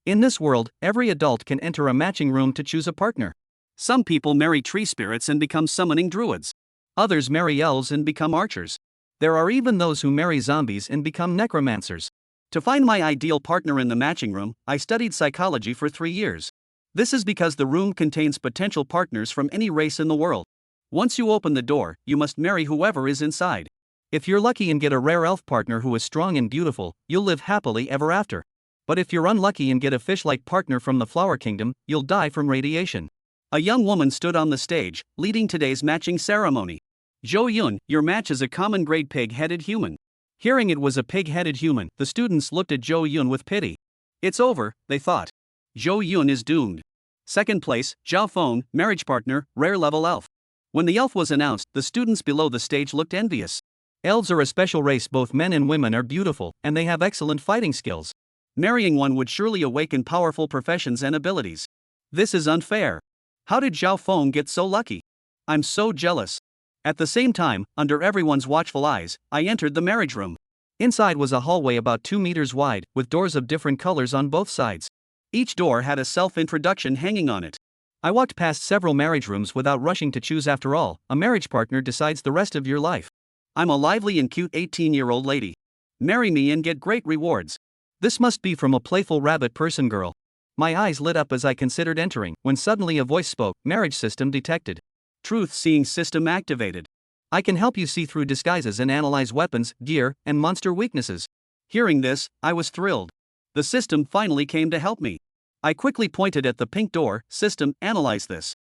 In this world, every adult can enter a matching room to choose a partner. Some people marry tree spirits and become summoning druids. Others marry elves and become archers. There are even those who marry zombies and become necromancers. To find my ideal partner in the matching room, I studied psychology for 3 years. This is because the room contains potential partners from any race in the world. Once you open the door, you must marry whoever is inside. If you're lucky and get a rare elf partner who is strong and beautiful, you'll live happily ever after. But if you're unlucky and get a fish-like partner from the flower kingdom, you'll die from radiation. A young woman stood on the stage, leading today's matching ceremony. Jo Yun, your match is a common grade pig-headed human. Hearing it was a pig-headed human, the students looked at Jo Yun with pity. It's over, they thought. Jo Yun is doomed. Second place, Zhao Feng, marriage partner, rare level elf. When the elf was announced, the students below the stage looked envious. Elves are a special race, both men and women are beautiful, and they have excellent fighting skills. Marrying one would surely awaken powerful professions and abilities. This is unfair. How did Zhao Feng get so lucky? I'm so jealous. At the same time, under everyone's watchful eyes, I entered the marriage room. Inside was a hallway about 2 meters wide, with doors of different colors on both sides. Each door had a self-introduction hanging on it. I walked past several marriage rooms without rushing to choose. After all, a marriage partner decides the rest of your life. I'm a lively and cute 18-year-old lady. Marry me and get great rewards. This must be from a playful rabbit person girl. My eyes lit up as I considered entering, when suddenly a voice spoke. Marriage system detected. Truth-seeing system activated. I can help you see through disguises and analyze weapons, gear, and monster weaknesses. Hearing this, I was thrilled. The system finally came to help me. I quickly pointed at the pink door. System, analyze this.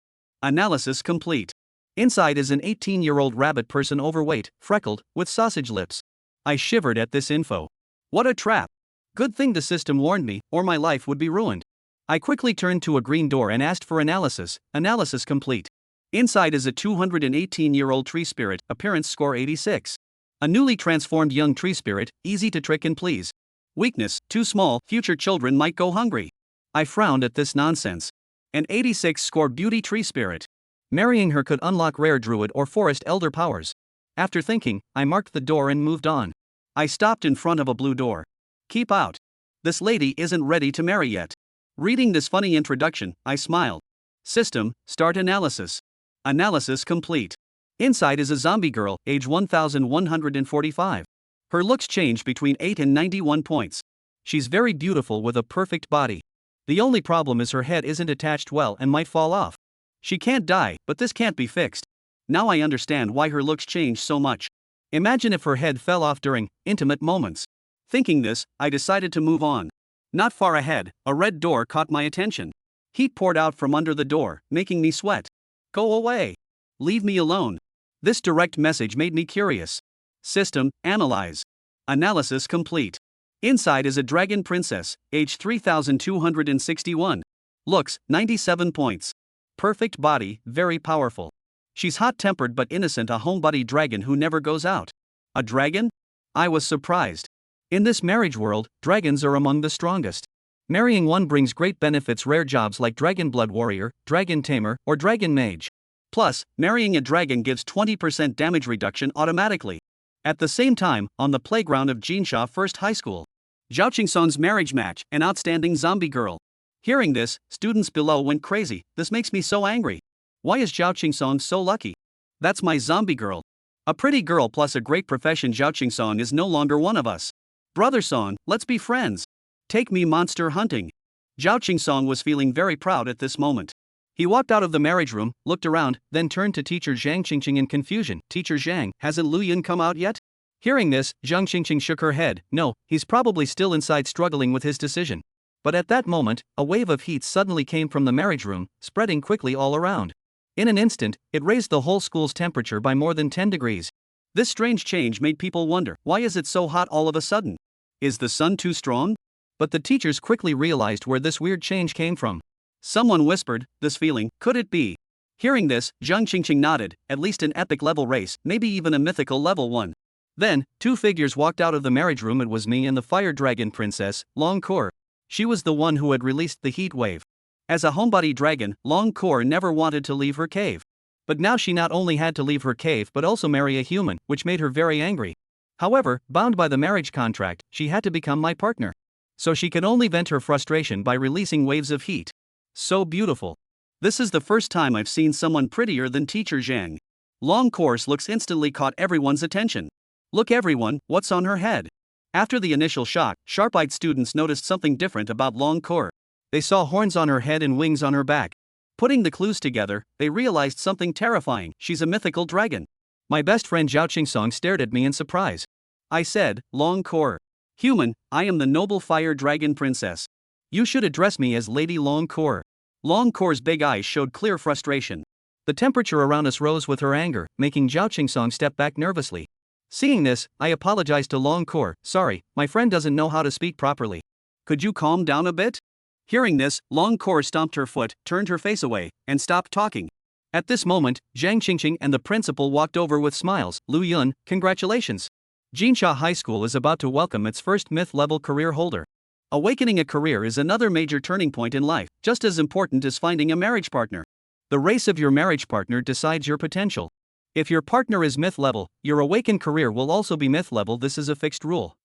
Analysis complete. Inside is an 18-year-old rabbit person, overweight, freckled, with sausage lips. I shivered at this info. What a trap. Good thing the system warned me, or my life would be ruined. I quickly turned to a green door and asked for analysis. Analysis complete. Inside is a 218-year-old tree spirit, appearance score 86. A newly transformed young tree spirit, easy to trick and please. Weakness, too small, future children might go hungry. I frowned at this nonsense. An 86 score beauty tree spirit. Marrying her could unlock rare druid or forest elder powers. After thinking, I marked the door and moved on. I stopped in front of a blue door. Keep out. This lady isn't ready to marry yet. Reading this funny introduction, I smiled. System, start analysis. Analysis complete. Inside is a zombie girl, age 1145. Her looks change between 8 and 91 points. She's very beautiful with a perfect body. The only problem is her head isn't attached well and might fall off. She can't die, but this can't be fixed. Now I understand why her looks change so much. Imagine if her head fell off during intimate moments. Thinking this, I decided to move on. Not far ahead, a red door caught my attention. Heat poured out from under the door, making me sweat. Go away. Leave me alone. This direct message made me curious. System, analyze. Analysis complete. Inside is a dragon princess, age 3261. Looks, 97 points. Perfect body, very powerful. She's hot-tempered but innocent, a homebody dragon who never goes out. A dragon? I was surprised. In this marriage world, dragons are among the strongest. Marrying one brings great benefits, rare jobs like dragon blood warrior, dragon tamer, or dragon mage. Plus, marrying a dragon gives 20% damage reduction automatically. At the same time, on the playground of Jinsha First High School, Zhao Qingsong's marriage match, an outstanding zombie girl. Hearing this, students below went crazy. This makes me so angry. Why is Zhao Qingsong so lucky? That's my zombie girl. A pretty girl plus a great profession. Zhao Qingsong is no longer one of us. Brother Song, let's be friends. Take me monster hunting. Zhao Qingsong was feeling very proud at this moment. He walked out of the marriage room, looked around, then turned to teacher Zhang Qingqing in confusion. Teacher Zhang, hasn't Lu Yun come out yet? Hearing this, Zhang Qingqing shook her head. No, he's probably still inside struggling with his decision. But at that moment, a wave of heat suddenly came from the marriage room, spreading quickly all around. In an instant, it raised the whole school's temperature by more than 10 degrees. This strange change made people wonder, why is it so hot all of a sudden? Is the sun too strong? But the teachers quickly realized where this weird change came from. Someone whispered, this feeling, could it be? Hearing this, Zhang Qingqing nodded, at least an epic level race, maybe even a mythical level 1. Then, 2 figures walked out of the marriage room. It was me and the fire dragon princess, Long Core. She was the one who had released the heat wave. As a homebody dragon, Long Core never wanted to leave her cave. But now she not only had to leave her cave but also marry a human, which made her very angry. However, bound by the marriage contract, she had to become my partner. so she can only vent her frustration by releasing waves of heat. So beautiful. This is the first time I've seen someone prettier than teacher Zhang. Long course looks instantly caught everyone's attention. Look everyone, what's on her head? After the initial shock, sharp-eyed students noticed something different about Long Cour. They saw horns on her head and wings on her back. Putting the clues together, they realized something terrifying. She's a mythical dragon. My best friend Zhao Qingsong stared at me in surprise. I said, Long Cour. Human, I am the noble fire dragon princess. You should address me as Lady Long Cour. Long Cour's big eyes showed clear frustration. The temperature around us rose with her anger, making Zhao Qingsong step back nervously. Seeing this, I apologized to Long Cour. Sorry, my friend doesn't know how to speak properly. Could you calm down a bit? Hearing this, Long Cour stomped her foot, turned her face away, and stopped talking. At this moment, Zhang Qingqing and the principal walked over with smiles. Lu Yun, congratulations. Jinsha High School is about to welcome its first myth-level career holder. Awakening a career is another major turning point in life, just as important as finding a marriage partner. The race of your marriage partner decides your potential. If your partner is myth level, your awakened career will also be myth level. This is a fixed rule.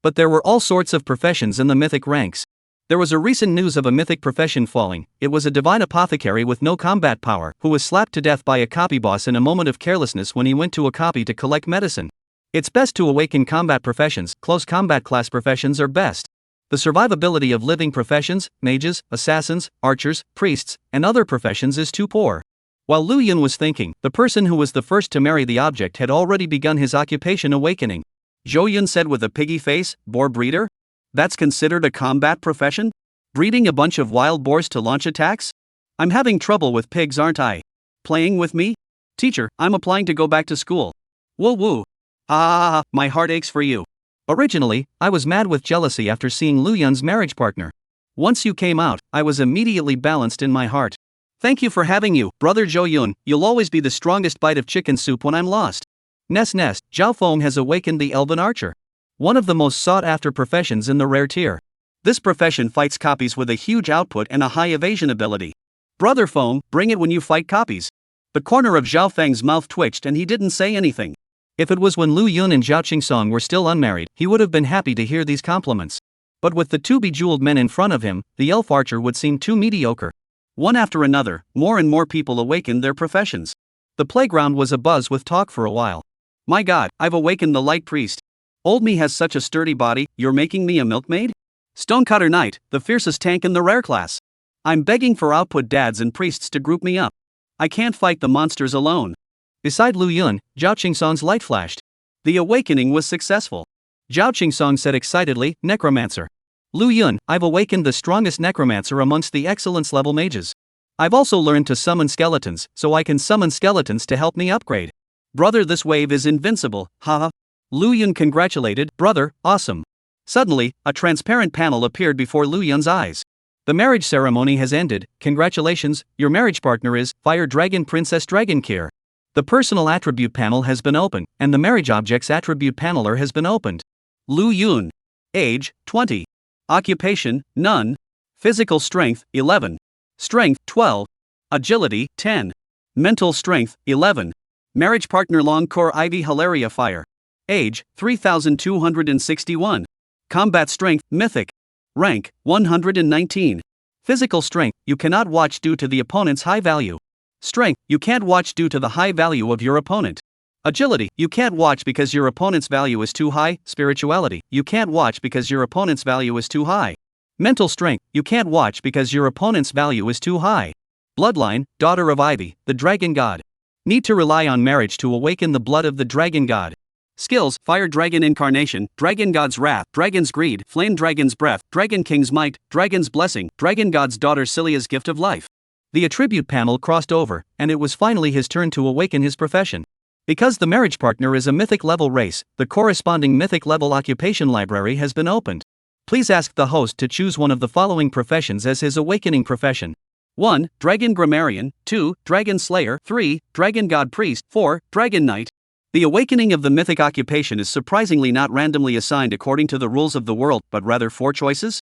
But there were all sorts of professions in the mythic ranks. There was a recent news of a mythic profession falling. It was a divine apothecary with no combat power, who was slapped to death by a copy boss in a moment of carelessness when he went to a copy to collect medicine. It's best to awaken combat professions. Close combat class professions are best. The survivability of living professions, mages, assassins, archers, priests, and other professions is too poor. While Lu Yun was thinking, the person who was the first to marry the object had already begun his occupation awakening. Zhou Yun said with a piggy face, boar breeder? That's considered a combat profession? Breeding a bunch of wild boars to launch attacks? I'm having trouble with pigs, aren't I? Playing with me? Teacher, I'm applying to go back to school. Woo woo. My heart aches for you. Originally, I was mad with jealousy after seeing Lu Yun's marriage partner. Once you came out, I was immediately balanced in my heart. Thank you for having you, brother Zhou Yun. You'll always be the strongest bite of chicken soup when I'm lost. Nest, Zhao Feng has awakened the Elven Archer. One of the most sought-after professions in the rare tier. This profession fights copies with a huge output and a high evasion ability. Brother Feng, bring it when you fight copies. The corner of Zhao Feng's mouth twitched and he didn't say anything. If it was when Lu Yun and Zhao Qingsong were still unmarried, he would have been happy to hear these compliments. But with the two bejeweled men in front of him, the elf archer would seem too mediocre. One after another, more and more people awakened their professions. The playground was abuzz with talk for a while. My god, I've awakened the light priest. Old me has such a sturdy body, you're making me a milkmaid? Stonecutter Knight, the fiercest tank in the rare class. I'm begging for output dads and priests to group me up. I can't fight the monsters alone. Beside Lu Yun, Zhao Qingsong's light flashed. The awakening was successful. Zhao Qingsong said excitedly, Necromancer. Lu Yun, I've awakened the strongest necromancer amongst the excellence level mages. I've also learned to summon skeletons, so I can summon skeletons to help me upgrade. Brother, this wave is invincible, haha. Lu Yun congratulated, brother, awesome. Suddenly, a transparent panel appeared before Lu Yun's eyes. The marriage ceremony has ended. Congratulations, your marriage partner is Fire Dragon Princess Dragonkier. The personal attribute panel has been opened, and the marriage objects attribute paneler has been opened. Lu Yun. Age, 20. Occupation, none. Physical strength, 11. Strength, 12. Agility, 10. Mental strength, 11. Marriage partner Long Cour Ivy Hilaria Fire. Age, 3261. Combat strength, mythic. Rank, 119. Physical strength, you cannot watch due to the opponent's high value. Strength, you can't watch due to the high value of your opponent. Agility, you can't watch because your opponent's value is too high. Spirituality, you can't watch because your opponent's value is too high. Mental strength, you can't watch because your opponent's value is too high. Bloodline, daughter of Ivy, the dragon god. Need to rely on marriage to awaken the blood of the dragon god. Skills, Fire Dragon Incarnation, Dragon God's Wrath, Dragon's Greed, Flame Dragon's Breath, Dragon King's Might, Dragon's Blessing, Dragon God's Daughter Celia's Gift of Life. The attribute panel crossed over, and it was finally his turn to awaken his profession. Because the marriage partner is a mythic level race, the corresponding mythic level occupation library has been opened. Please ask the host to choose one of the following professions as his awakening profession. 1. Dragon Grammarian. 2. Dragon Slayer. 3. Dragon God Priest. 4. Dragon Knight. The awakening of the mythic occupation is surprisingly not randomly assigned according to the rules of the world, but rather 4 choices.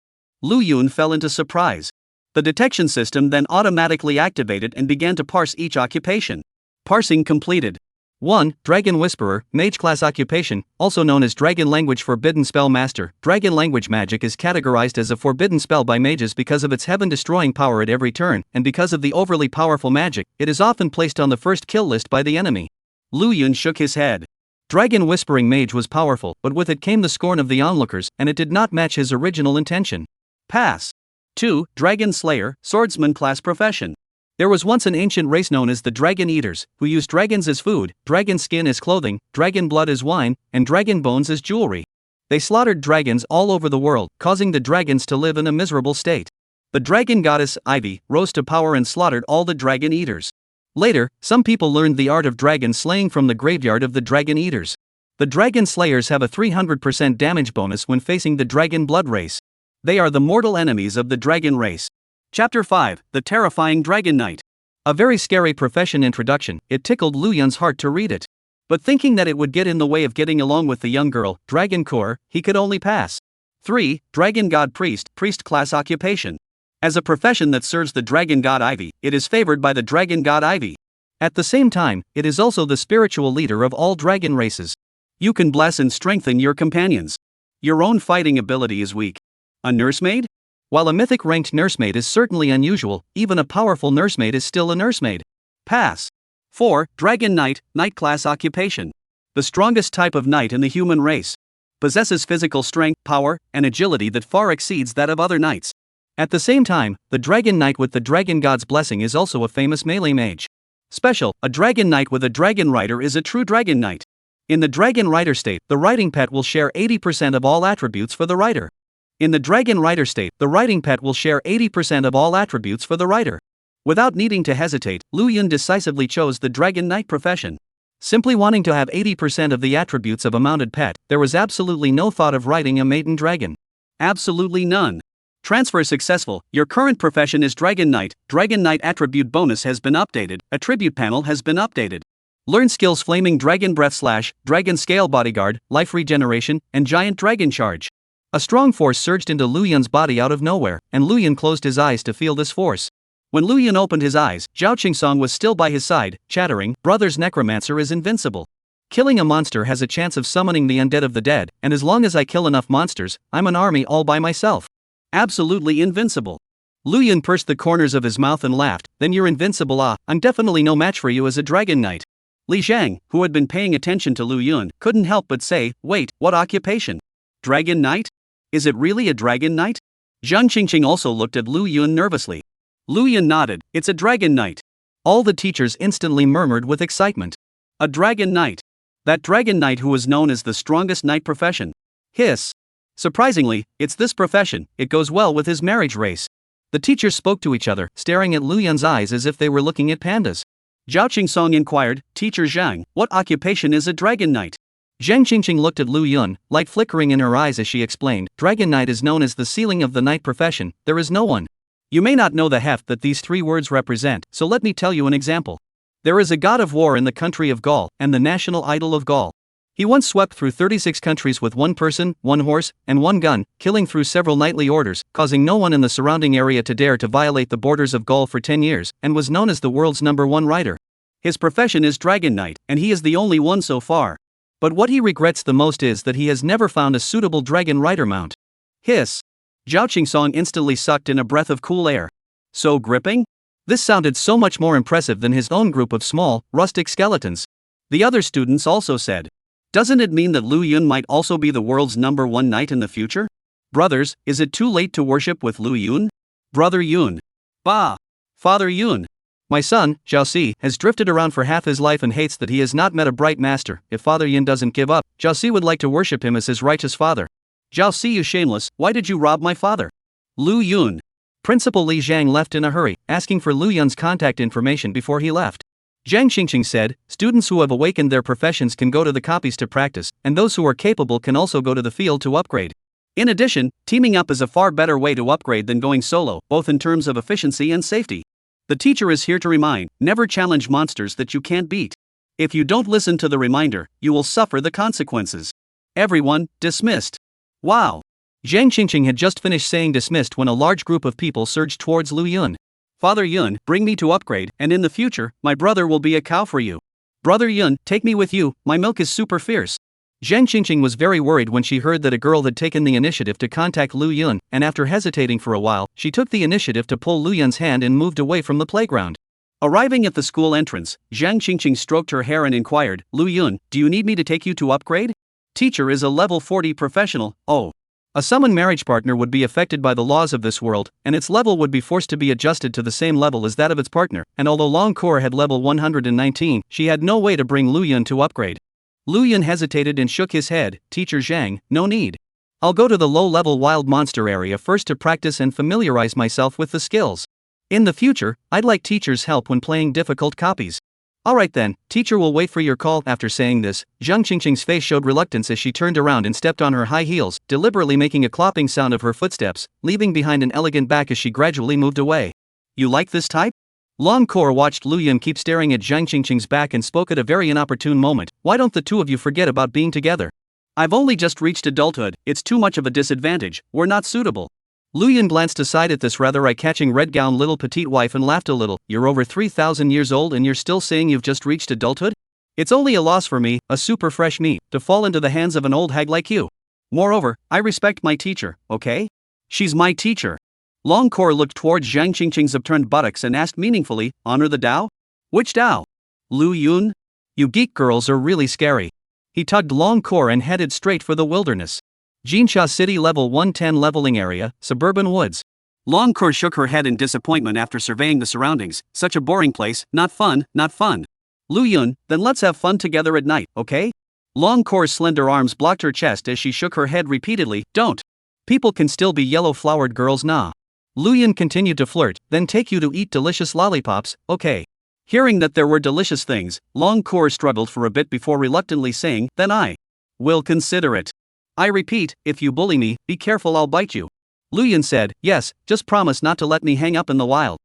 Lu Yun fell into surprise. The detection system then automatically activated and began to parse each occupation. Parsing completed. 1. Dragon Whisperer, Mage Class Occupation, also known as Dragon Language Forbidden Spell Master. Dragon language magic is categorized as a forbidden spell by mages because of its heaven-destroying power at every turn, and because of the overly powerful magic, it is often placed on the first kill list by the enemy. Lu Yun shook his head. Dragon Whispering Mage was powerful, but with it came the scorn of the onlookers, and it did not match his original intention. Pass. 2. Dragon Slayer, Swordsman Class Profession. There was once an ancient race known as the Dragon Eaters, who used dragons as food, dragon skin as clothing, dragon blood as wine, and dragon bones as jewelry. They slaughtered dragons all over the world, causing the dragons to live in a miserable state. The dragon goddess, Ivy, rose to power and slaughtered all the Dragon Eaters. Later, some people learned the art of dragon slaying from the graveyard of the Dragon Eaters. The Dragon Slayers have a 300% damage bonus when facing the Dragon Blood race. They are the mortal enemies of the dragon race. Chapter 5, The Terrifying Dragon Knight. A very scary profession introduction. It tickled Lu Yun's heart to read it. But thinking that it would get in the way of getting along with the young girl, Dragon Core, he could only pass. 3. Dragon God Priest, Priest Class Occupation. As a profession that serves the Dragon God Ivy, it is favored by the Dragon God Ivy. At the same time, it is also the spiritual leader of all dragon races. You can bless and strengthen your companions. Your own fighting ability is weak. A nursemaid? While a mythic ranked nursemaid is certainly unusual, even a powerful nursemaid is still a nursemaid. Pass. 4. Dragon Knight, Knight Class Occupation. The strongest type of knight in the human race. Possesses physical strength, power, and agility that far exceeds that of other knights. At the same time, the Dragon Knight with the Dragon God's blessing is also a famous melee mage. Special, a Dragon Knight with a Dragon Rider is a true Dragon Knight. In the Dragon Rider state, the riding pet will share 80% of all attributes for the rider. In the Dragon Rider state, the riding pet will share 80% of all attributes for the rider. Without needing to hesitate, Lu Yun decisively chose the Dragon Knight profession. Simply wanting to have 80% of the attributes of a mounted pet, there was absolutely no thought of riding a maiden dragon. Absolutely none. Transfer successful. Your current profession is Dragon Knight. Dragon Knight attribute bonus has been updated. Attribute panel has been updated. Learn skills Flaming Dragon Breath / Dragon Scale Bodyguard, Life Regeneration, and Giant Dragon Charge. A strong force surged into Lu Yun's body out of nowhere, and Lu Yun closed his eyes to feel this force. When Lu Yun opened his eyes, Zhao Qingsong was still by his side, chattering, "Brother's necromancer is invincible. Killing a monster has a chance of summoning the undead of the dead, and as long as I kill enough monsters, I'm an army all by myself. Absolutely invincible." Lu Yun pursed the corners of his mouth and laughed. "Then you're invincible. I'm definitely no match for you as a Dragon Knight." Li Zhang, who had been paying attention to Lu Yun, couldn't help but say, "Wait, what occupation? Dragon Knight? Is it really a Dragon Knight?" Zhang Qingqing also looked at Lu Yun nervously. Lu Yun nodded. "It's a Dragon Knight." All the teachers instantly murmured with excitement. A Dragon Knight. That Dragon Knight who was known as the strongest knight profession. Hiss. Surprisingly, it's this profession, it goes well with his marriage race. The teachers spoke to each other, staring at Lu Yun's eyes as if they were looking at pandas. Zhao Qingsong inquired, "Teacher Zhang, what occupation is a Dragon Knight?" Zhang Qingqing looked at Lu Yun, light flickering in her eyes as she explained, "Dragon Knight is known as the ceiling of the knight profession. There is no one. You may not know the heft that these 3 words represent, so let me tell you an example. There is a god of war in the country of Gaul, and the national idol of Gaul. He once swept through 36 countries with 1 person, 1 horse, and 1 gun, killing through several knightly orders, causing no one in the surrounding area to dare to violate the borders of Gaul for 10 years, and was known as the world's #1 rider. His profession is Dragon Knight, and he is the only one so far. But what he regrets the most is that he has never found a suitable dragon rider mount." Hiss. Zhao Qingsong instantly sucked in a breath of cool air. So gripping? This sounded so much more impressive than his own group of small, rustic skeletons. The other students also said, "Doesn't it mean that Lu Yun might also be the world's #1 knight in the future? Brothers, is it too late to worship with Lu Yun? Brother Yun. Bah! Father Yun. My son, Zhao Si, has drifted around for half his life and hates that he has not met a bright master. If Father Yin doesn't give up, Zhao Si would like to worship him as his righteous father." "Zhao Si, you shameless, why did you rob my father?" Lu Yun. Principal Li Zhang left in a hurry, asking for Lu Yun's contact information before he left. Zhang Qingqing said, "Students who have awakened their professions can go to the copies to practice, and those who are capable can also go to the field to upgrade. In addition, teaming up is a far better way to upgrade than going solo, both in terms of efficiency and safety. The teacher is here to remind, never challenge monsters that you can't beat. If you don't listen to the reminder, you will suffer the consequences. Everyone, dismissed." Wow! Zhang Qingqing had just finished saying dismissed when a large group of people surged towards Lu Yun. "Father Yun, bring me to upgrade, and in the future, my brother will be a cow for you." Brother Yun, take me with you, my milk is super fierce. Zhang Qingqing was very worried when she heard that a girl had taken the initiative to contact Lu Yun, and after hesitating for a while, she took the initiative to pull Lu Yun's hand and moved away from the playground. Arriving at the school entrance, Zhang Qingqing stroked her hair and inquired, Lu Yun, do you need me to take you to upgrade? Teacher is a level 40 professional, oh. A summoned marriage partner would be affected by the laws of this world, and its level would be forced to be adjusted to the same level as that of its partner, and although Long Core had level 119, she had no way to bring Lu Yun to upgrade. Lu Yun hesitated and shook his head, Teacher Zhang, no need. I'll go to the low-level wild monster area first to practice and familiarize myself with the skills. In the future, I'd like teacher's help when playing difficult copies. Alright then, teacher will wait for your call. After saying this, Zhang Qingqing's face showed reluctance as she turned around and stepped on her high heels, deliberately making a clopping sound of her footsteps, leaving behind an elegant back as she gradually moved away. You like this type? Long Core watched Lu Yun keep staring at Zhang Qingqing's back and spoke at a very inopportune moment, why don't the two of you forget about being together? I've only just reached adulthood, it's too much of a disadvantage, we're not suitable. Lu Yun glanced aside at this rather eye-catching red gown little petite wife and laughed a little, you're over 3,000 years old and you're still saying you've just reached adulthood? It's only a loss for me, a super fresh me, to fall into the hands of an old hag like you. Moreover, I respect my teacher, okay? She's my teacher. Long Core looked towards Zhang Qingqing's upturned buttocks and asked meaningfully, honor the Dao? Which Dao? Lu Yun? You geek girls are really scary. He tugged Long Core and headed straight for the wilderness. Jinsha City level 110 leveling area, suburban woods. Long Core shook her head in disappointment after surveying the surroundings, such a boring place, not fun, not fun. Lu Yun, then let's have fun together at night, okay? Long Core's slender arms blocked her chest as she shook her head repeatedly, don't. People can still be yellow-flowered girls nah. Lu Yun continued to flirt, then take you to eat delicious lollipops, okay. Hearing that there were delicious things, Long Core struggled for a bit before reluctantly saying, then I will consider it. I repeat, if you bully me, be careful I'll bite you. Lu Yun said, yes, just promise not to let me hang up in the wild.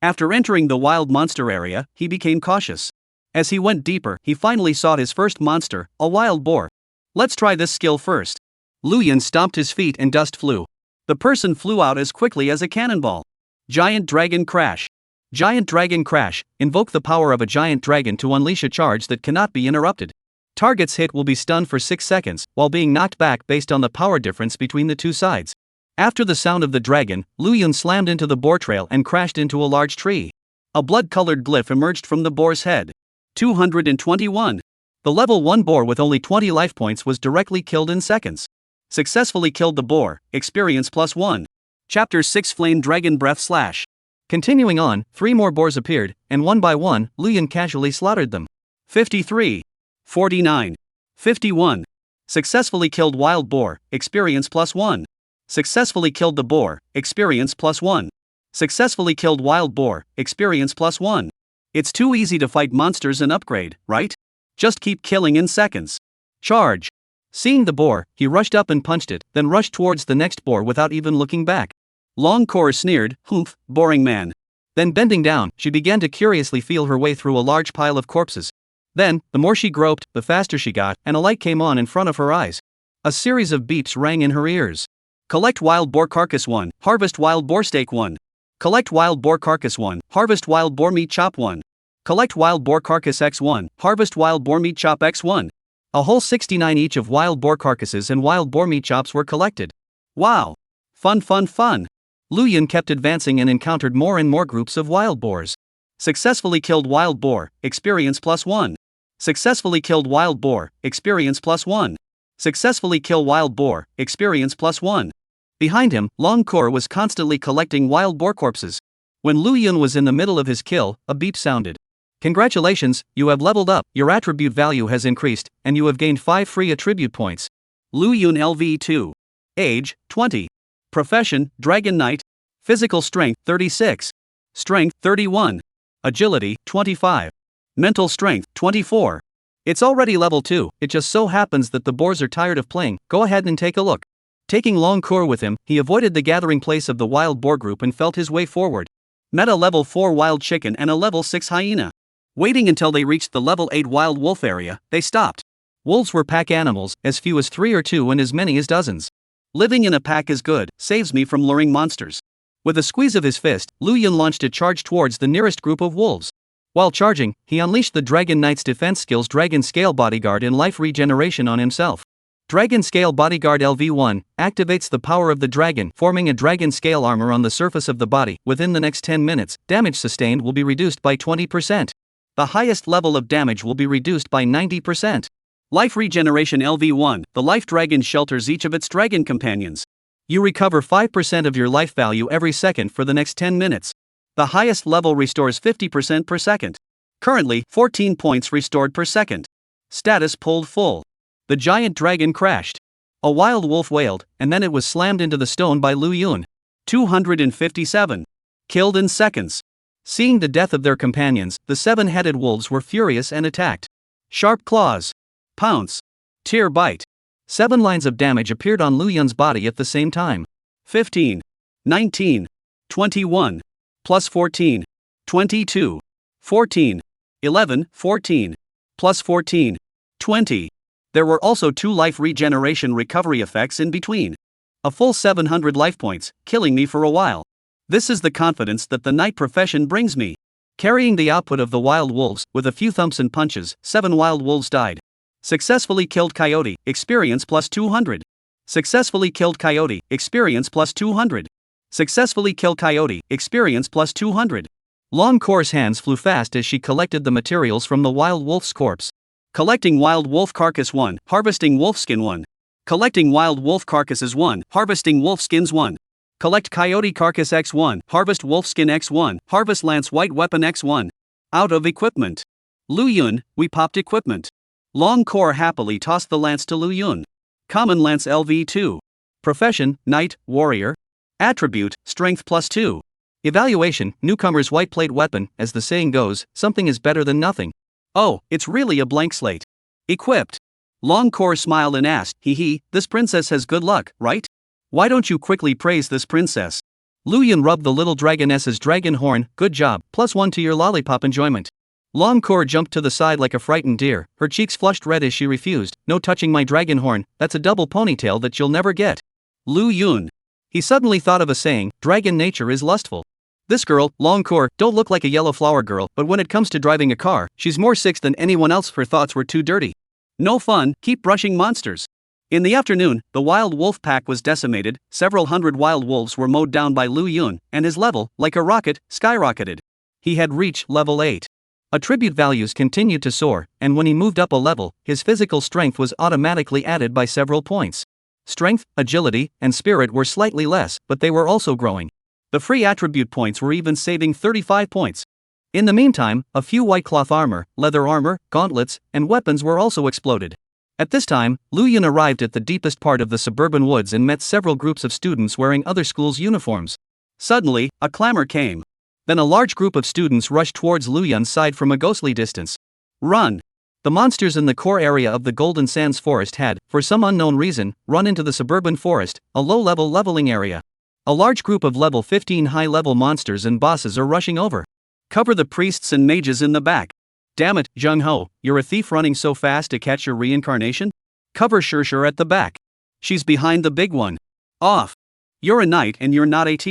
After entering the wild monster area, he became cautious. As he went deeper, he finally sought his first monster, a wild boar. Let's try this skill first. Lu Yun stomped his feet and dust flew. The person flew out as quickly as a cannonball. Giant Dragon Crash. Giant Dragon Crash, invoke the power of a giant dragon to unleash a charge that cannot be interrupted. Target's hit will be stunned for 6 seconds, while being knocked back based on the power difference between the two sides. After the sound of the dragon, Lu Yun slammed into the boar trail and crashed into a large tree. A blood-colored glyph emerged from the boar's head. 221. The level 1 boar with only 20 life points was directly killed in seconds. Successfully killed the boar, experience +1. Chapter 6 Flame Dragon Breath Slash. Continuing on, 3 more boars appeared, and one by one, Lu Yun casually slaughtered them. 53. 49. 51. Successfully killed wild boar, experience +1. Successfully killed the boar, experience +1. Successfully killed wild boar, experience +1. It's too easy to fight monsters and upgrade, right? Just keep killing in seconds. Charge. Seeing the boar, he rushed up and punched it, then rushed towards the next boar without even looking back. Long Core sneered, humph, boring man. Then bending down, she began to curiously feel her way through a large pile of corpses. Then, the more she groped, the faster she got, and a light came on in front of her eyes. A series of beeps rang in her ears. Collect wild boar carcass 1, harvest wild boar steak 1. Collect wild boar carcass 1, harvest wild boar meat chop 1. Collect wild boar carcass X1, harvest wild boar meat chop X1. A whole 69 each of wild boar carcasses and wild boar meat chops were collected. Wow! Fun fun fun! Lu Yun kept advancing and encountered more and more groups of wild boars. Successfully killed wild boar, experience +1. Successfully killed wild boar, experience +1. Successfully kill wild boar, experience +1. Behind him, Long Core was constantly collecting wild boar corpses. When Lu Yun was in the middle of his kill, a beep sounded. Congratulations, you have leveled up, your attribute value has increased, and you have gained 5 free attribute points. Lu Yun LV2. Age, 20. Profession, Dragon Knight. Physical strength, 36. Strength, 31. Agility, 25. Mental strength, 24. It's already level 2, it just so happens that the boars are tired of playing, go ahead and take a look. Taking Long Core with him, he avoided the gathering place of the wild boar group and felt his way forward. Met a level 4 wild chicken and a level 6 hyena. Waiting until they reached the level 8 wild wolf area, they stopped. Wolves were pack animals, as few as 3 or 2 and as many as dozens. Living in a pack is good, saves me from luring monsters. With a squeeze of his fist, Lu Yun launched a charge towards the nearest group of wolves. While charging, he unleashed the Dragon Knight's defense skills Dragon Scale Bodyguard and Life Regeneration on himself. Dragon Scale Bodyguard LV1 activates the power of the dragon, forming a dragon scale armor on the surface of the body. Within the next 10 minutes, damage sustained will be reduced by 20%. The highest level of damage will be reduced by 90%. Life Regeneration LV1, the Life Dragon shelters each of its dragon companions. You recover 5% of your life value every second for the next 10 minutes. The highest level restores 50% per second. Currently, 14 points restored per second. Status pulled full. The giant dragon crashed. A wild wolf wailed, and then it was slammed into the stone by Lu Yun. 257. Killed in seconds. Seeing the death of their companions, the seven-headed wolves were furious and attacked. Sharp claws. Pounce. Tear bite. 7 lines of damage appeared on Lu Yun's body at the same time. 15. 19. 21. Plus 14. 22. 14. 11. 14. Plus 14. 20. There were also 2 life regeneration recovery effects in between. A full 700 life points, killing me for a while. This is the confidence that the knight profession brings me. Carrying the output of the wild wolves, with a few thumps and punches, 7 wild wolves died. Successfully killed Coyote, experience plus 200. Successfully killed Coyote, experience plus 200. Successfully killed Coyote, experience plus 200. Long Core's hands flew fast as she collected the materials from the wild wolf's corpse. Collecting wild wolf carcass 1, harvesting wolf skin 1. Collecting wild wolf carcasses 1, harvesting wolf skins 1. Collect coyote carcass X1, harvest wolf skin X1, harvest lance white weapon X1. Out of equipment. Lu Yun, we popped equipment. Long Core happily tossed the lance to Lu Yun. Common lance LV2. Profession, knight, warrior. Attribute, strength plus 2. Evaluation, newcomer's white plate weapon. As the saying goes, something is better than nothing. Oh, it's really a blank slate. Equipped. Long Core smiled and asked, hee, this princess has good luck, right? Why don't you quickly praise this princess? Lu Yun rubbed the little dragoness's dragon horn. Good job, plus 1 to your lollipop enjoyment. Long Core jumped to the side like a frightened deer, her cheeks flushed red as she refused. No touching my dragon horn, that's a double ponytail that you'll never get. Lu Yun. He suddenly thought of a saying, dragon nature is lustful. This girl, Long Core, don't look like a yellow flower girl, but when it comes to driving a car, she's more sick than anyone else. Her thoughts were too dirty. No fun, keep brushing monsters. In the afternoon, the wild wolf pack was decimated. Several hundred wild wolves were mowed down by Lu Yun, and his level, like a rocket, skyrocketed. He had reached level 8. Attribute values continued to soar, and when he moved up a level, his physical strength was automatically added by several points. Strength, agility, and spirit were slightly less, but they were also growing. The free attribute points were even saving 35 points. In the meantime, a few white cloth armor, leather armor, gauntlets, and weapons were also exploded. At this time, Lu Yun arrived at the deepest part of the suburban woods and met several groups of students wearing other schools' uniforms. Suddenly, a clamor came. Then a large group of students rushed towards Lu Yun's side from a ghostly distance. Run! The monsters in the core area of the Golden Sands Forest had, for some unknown reason, run into the suburban forest, a low-level leveling area. A large group of level 15 high-level monsters and bosses are rushing over. Cover the priests and mages in the back. Damn it, Jung Ho, you're a thief running so fast to catch your reincarnation? Cover Shurshur at the back. She's behind the big one. Off. You're a knight and you're not AT.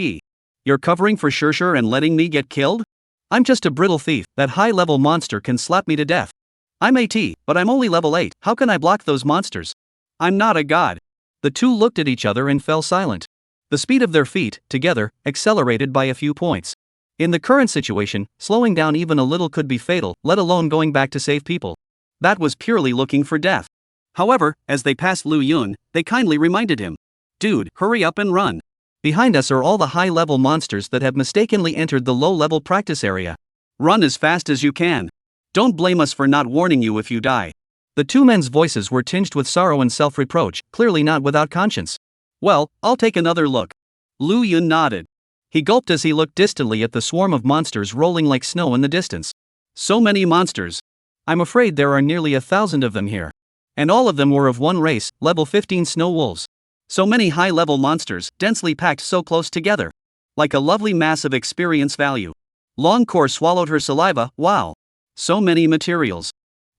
You're covering for Shurshur and letting me get killed? I'm just a brittle thief. That high-level monster can slap me to death. I'm AT, but I'm only level 8. How can I block those monsters? I'm not a god. The two looked at each other and fell silent. The speed of their feet, together, accelerated by a few points. In the current situation, slowing down even a little could be fatal, let alone going back to save people. That was purely looking for death. However, as they passed Lu Yun, they kindly reminded him. Dude, hurry up and run. Behind us are all the high-level monsters that have mistakenly entered the low-level practice area. Run as fast as you can. Don't blame us for not warning you if you die. The two men's voices were tinged with sorrow and self-reproach, clearly not without conscience. Well, I'll take another look. Lu Yun nodded. He gulped as he looked distantly at the swarm of monsters rolling like snow in the distance. So many monsters. I'm afraid there are nearly 1,000 of them here. And all of them were of one race, level 15 snow wolves. So many high-level monsters, densely packed so close together. Like a lovely mass of experience value. Long Core swallowed her saliva. Wow. So many materials.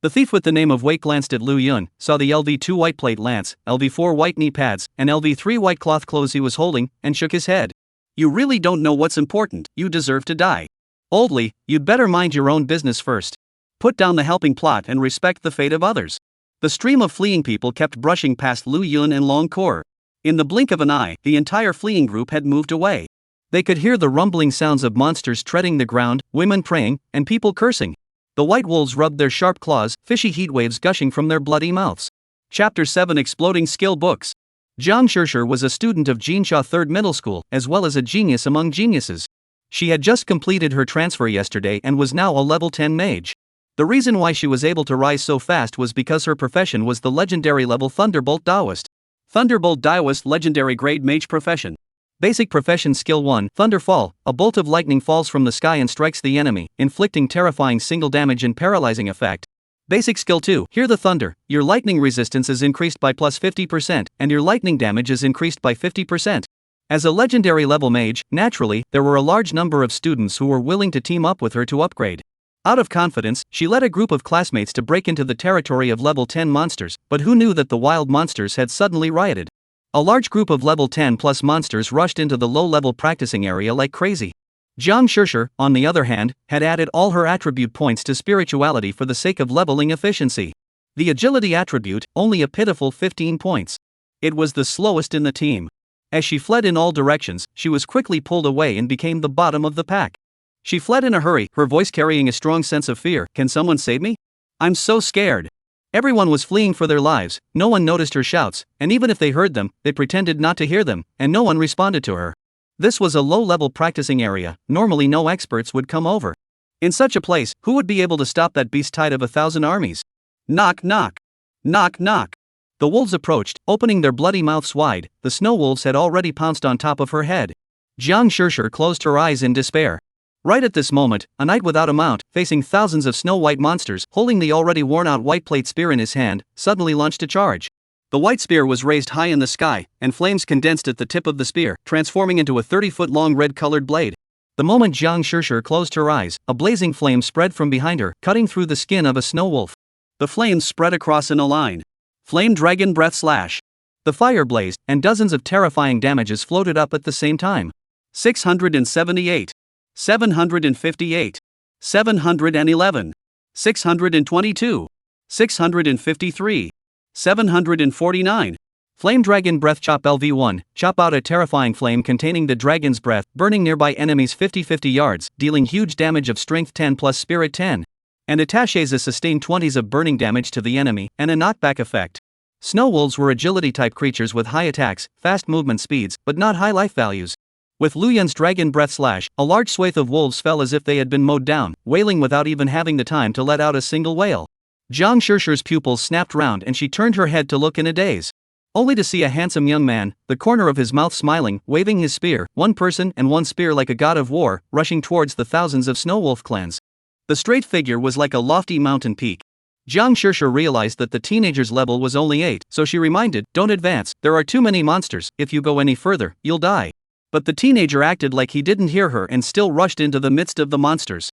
The thief with the name of Wei glanced at Lu Yun, saw the LV2 white plate lance, LV4 white knee pads, and LV3 white cloth clothes he was holding, and shook his head. You really don't know what's important, you deserve to die. Oldly, you'd better mind your own business first. Put down the helping plot and respect the fate of others. The stream of fleeing people kept brushing past Lu Yun and Long Kor. In the blink of an eye, the entire fleeing group had moved away. They could hear the rumbling sounds of monsters treading the ground, women praying, and people cursing. The white wolves rubbed their sharp claws, fishy heat waves gushing from their bloody mouths. Chapter 7 Exploding Skill Books. Jiang Shishir was a student of Jinsha 3rd Middle School, as well as a genius among geniuses. She had just completed her transfer yesterday and was now a level 10 mage. The reason why she was able to rise so fast was because her profession was the legendary level Thunderbolt Daoist. Thunderbolt Daoist Legendary Grade Mage Profession. Basic Profession Skill 1 Thunderfall. A bolt of lightning falls from the sky and strikes the enemy, inflicting terrifying single damage and paralyzing effect. Basic Skill 2 Hear the thunder. Your lightning resistance is increased by plus 50%, and your lightning damage is increased by 50%. As a legendary level mage, naturally, there were a large number of students who were willing to team up with her to upgrade. Out of confidence, she led a group of classmates to break into the territory of level 10 monsters, but who knew that the wild monsters had suddenly rioted? A large group of level 10 plus monsters rushed into the low-level practicing area like crazy. Jiang Shishir, on the other hand, had added all her attribute points to spirituality for the sake of leveling efficiency. The agility attribute, only a pitiful 15 points. It was the slowest in the team. As she fled in all directions, she was quickly pulled away and became the bottom of the pack. She fled in a hurry, her voice carrying a strong sense of fear. Can someone save me? I'm so scared. Everyone was fleeing for their lives, no one noticed her shouts, and even if they heard them, they pretended not to hear them, and no one responded to her. This was a low-level practicing area, normally no experts would come over. In such a place, who would be able to stop that beast tide of 1,000 armies? Knock knock. Knock knock. The wolves approached, opening their bloody mouths wide. The snow wolves had already pounced on top of her head. Jiang Shishir closed her eyes in despair. Right at this moment, a knight without a mount, facing thousands of snow-white monsters, holding the already worn-out white plate spear in his hand, suddenly launched a charge. The white spear was raised high in the sky, and flames condensed at the tip of the spear, transforming into a 30-foot-long red-colored blade. The moment Jiang Shishir closed her eyes, a blazing flame spread from behind her, cutting through the skin of a snow wolf. The flames spread across in a line. Flame Dragon Breath Slash. The fire blazed, and dozens of terrifying damages floated up at the same time. 678. 758, 711, 622, 653, 749. Flame Dragon Breath Chop LV1, chop out a terrifying flame containing the dragon's breath, burning nearby enemies 50-50 yards, dealing huge damage of strength 10 plus spirit 10. And attaches a sustained 20s of burning damage to the enemy, and a knockback effect. Snow wolves were agility-type creatures with high attacks, fast movement speeds, but not high life values. With Lu Yun's Dragon Breath Slash, a large swathe of wolves fell as if they had been mowed down, wailing without even having the time to let out a single wail. Jiang Shishir's pupils snapped round and she turned her head to look in a daze. Only to see a handsome young man, the corner of his mouth smiling, waving his spear, one person and one spear like a god of war, rushing towards the thousands of snow wolf clans. The straight figure was like a lofty mountain peak. Jiang Shishir realized that the teenager's level was only 8, so she reminded, "Don't advance, there are too many monsters, if you go any further, you'll die." But the teenager acted like he didn't hear her and still rushed into the midst of the monsters.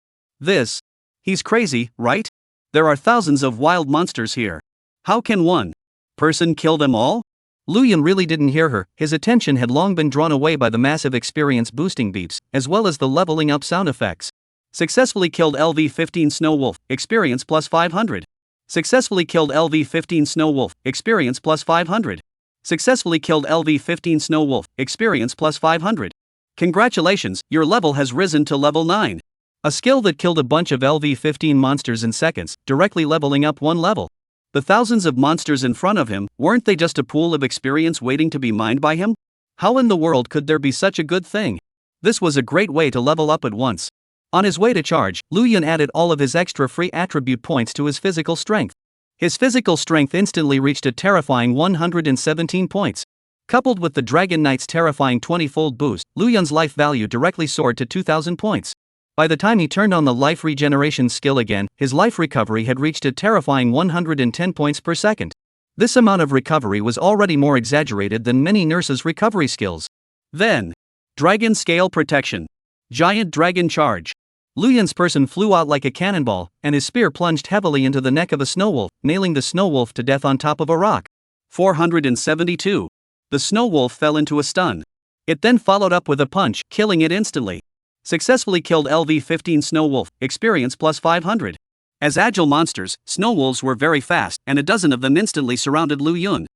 He's crazy, right? There are thousands of wild monsters here. How can one person kill them all? Lu Yun really didn't hear her, his attention had long been drawn away by the massive experience boosting beeps, as well as the leveling up sound effects. Successfully killed LV-15 Snow Wolf, experience plus 500. Successfully killed LV-15 Snow Wolf, experience plus 500. Successfully killed LV-15 Snow Wolf, experience plus 500. Congratulations, your level has risen to level 9. A skill that killed a bunch of LV-15 monsters in seconds, directly leveling up one level. The thousands of monsters in front of him, weren't they just a pool of experience waiting to be mined by him? How in the world could there be such a good thing? This was a great way to level up at once. On his way to charge, Lu Yun added all of his extra free attribute points to his physical strength. His physical strength instantly reached a terrifying 117 points. Coupled with the Dragon Knight's terrifying 20-fold boost, Lu Yun's life value directly soared to 2,000 points. By the time he turned on the life regeneration skill again, his life recovery had reached a terrifying 110 points per second. This amount of recovery was already more exaggerated than many nurses' recovery skills. Then, Dragon Scale Protection. Giant Dragon Charge. Lu Yun's person flew out like a cannonball, and his spear plunged heavily into the neck of a snow wolf, nailing the snow wolf to death on top of a rock. 472. The snow wolf fell into a stun. It then followed up with a punch, killing it instantly. Successfully killed LV-15 Snow Wolf, experience plus 500. As agile monsters, snow wolves were very fast, and a dozen of them instantly surrounded Lu Yun.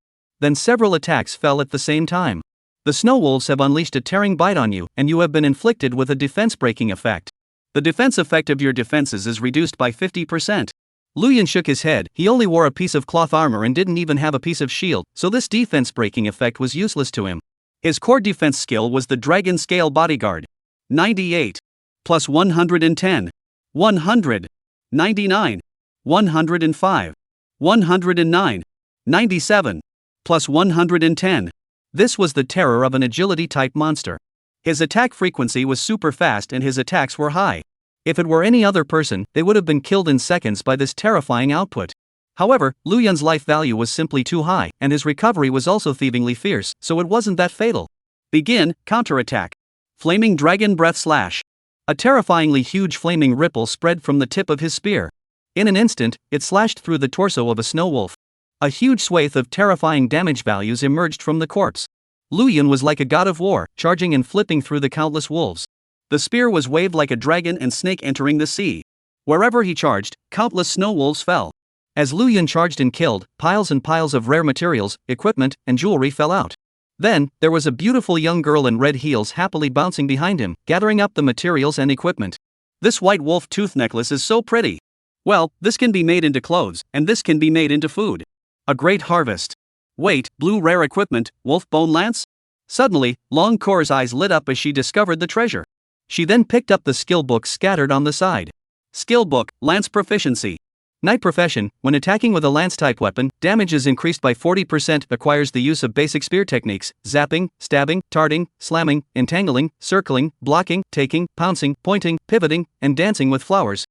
Then several attacks fell at the same time. The snow wolves have unleashed a tearing bite on you, and you have been inflicted with a defense breaking effect. The defense effect of your defenses is reduced by 50%. Lu Yun shook his head. He only wore a piece of cloth armor and didn't even have a piece of shield, so this defense breaking effect was useless to him. His core defense skill was the Dragon Scale Bodyguard. 98. Plus 110. 100. 99. 105. 109. 97. Plus 110. This was the terror of an agility-type monster. His attack frequency was super fast and his attacks were high. If it were any other person, they would have been killed in seconds by this terrifying output. However, Lu Yun's life value was simply too high, and his recovery was also thievingly fierce, so it wasn't that fatal. Begin, counterattack. Flaming Dragon Breath Slash. A terrifyingly huge flaming ripple spread from the tip of his spear. In an instant, it slashed through the torso of a snow wolf. A huge swathe of terrifying damage values emerged from the corpse. Lu Yun was like a god of war, charging and flipping through the countless wolves. The spear was waved like a dragon and snake entering the sea. Wherever he charged, countless snow wolves fell. As Lu Yun charged and killed, piles and piles of rare materials, equipment, and jewelry fell out. Then, there was a beautiful young girl in red heels happily bouncing behind him, gathering up the materials and equipment. This white wolf tooth necklace is so pretty. Well, this can be made into clothes, and this can be made into food. A great harvest. Wait, blue rare equipment, wolf bone lance? Suddenly, Long Kor's eyes lit up as she discovered the treasure. She then picked up the skill book scattered on the side. Skill book, Lance Proficiency. Knight Profession, when attacking with a lance-type weapon, damage is increased by 40%, acquires the use of basic spear techniques, zapping, stabbing, tarting, slamming, entangling, circling, blocking, taking, pouncing, pointing, pivoting, and dancing with flowers.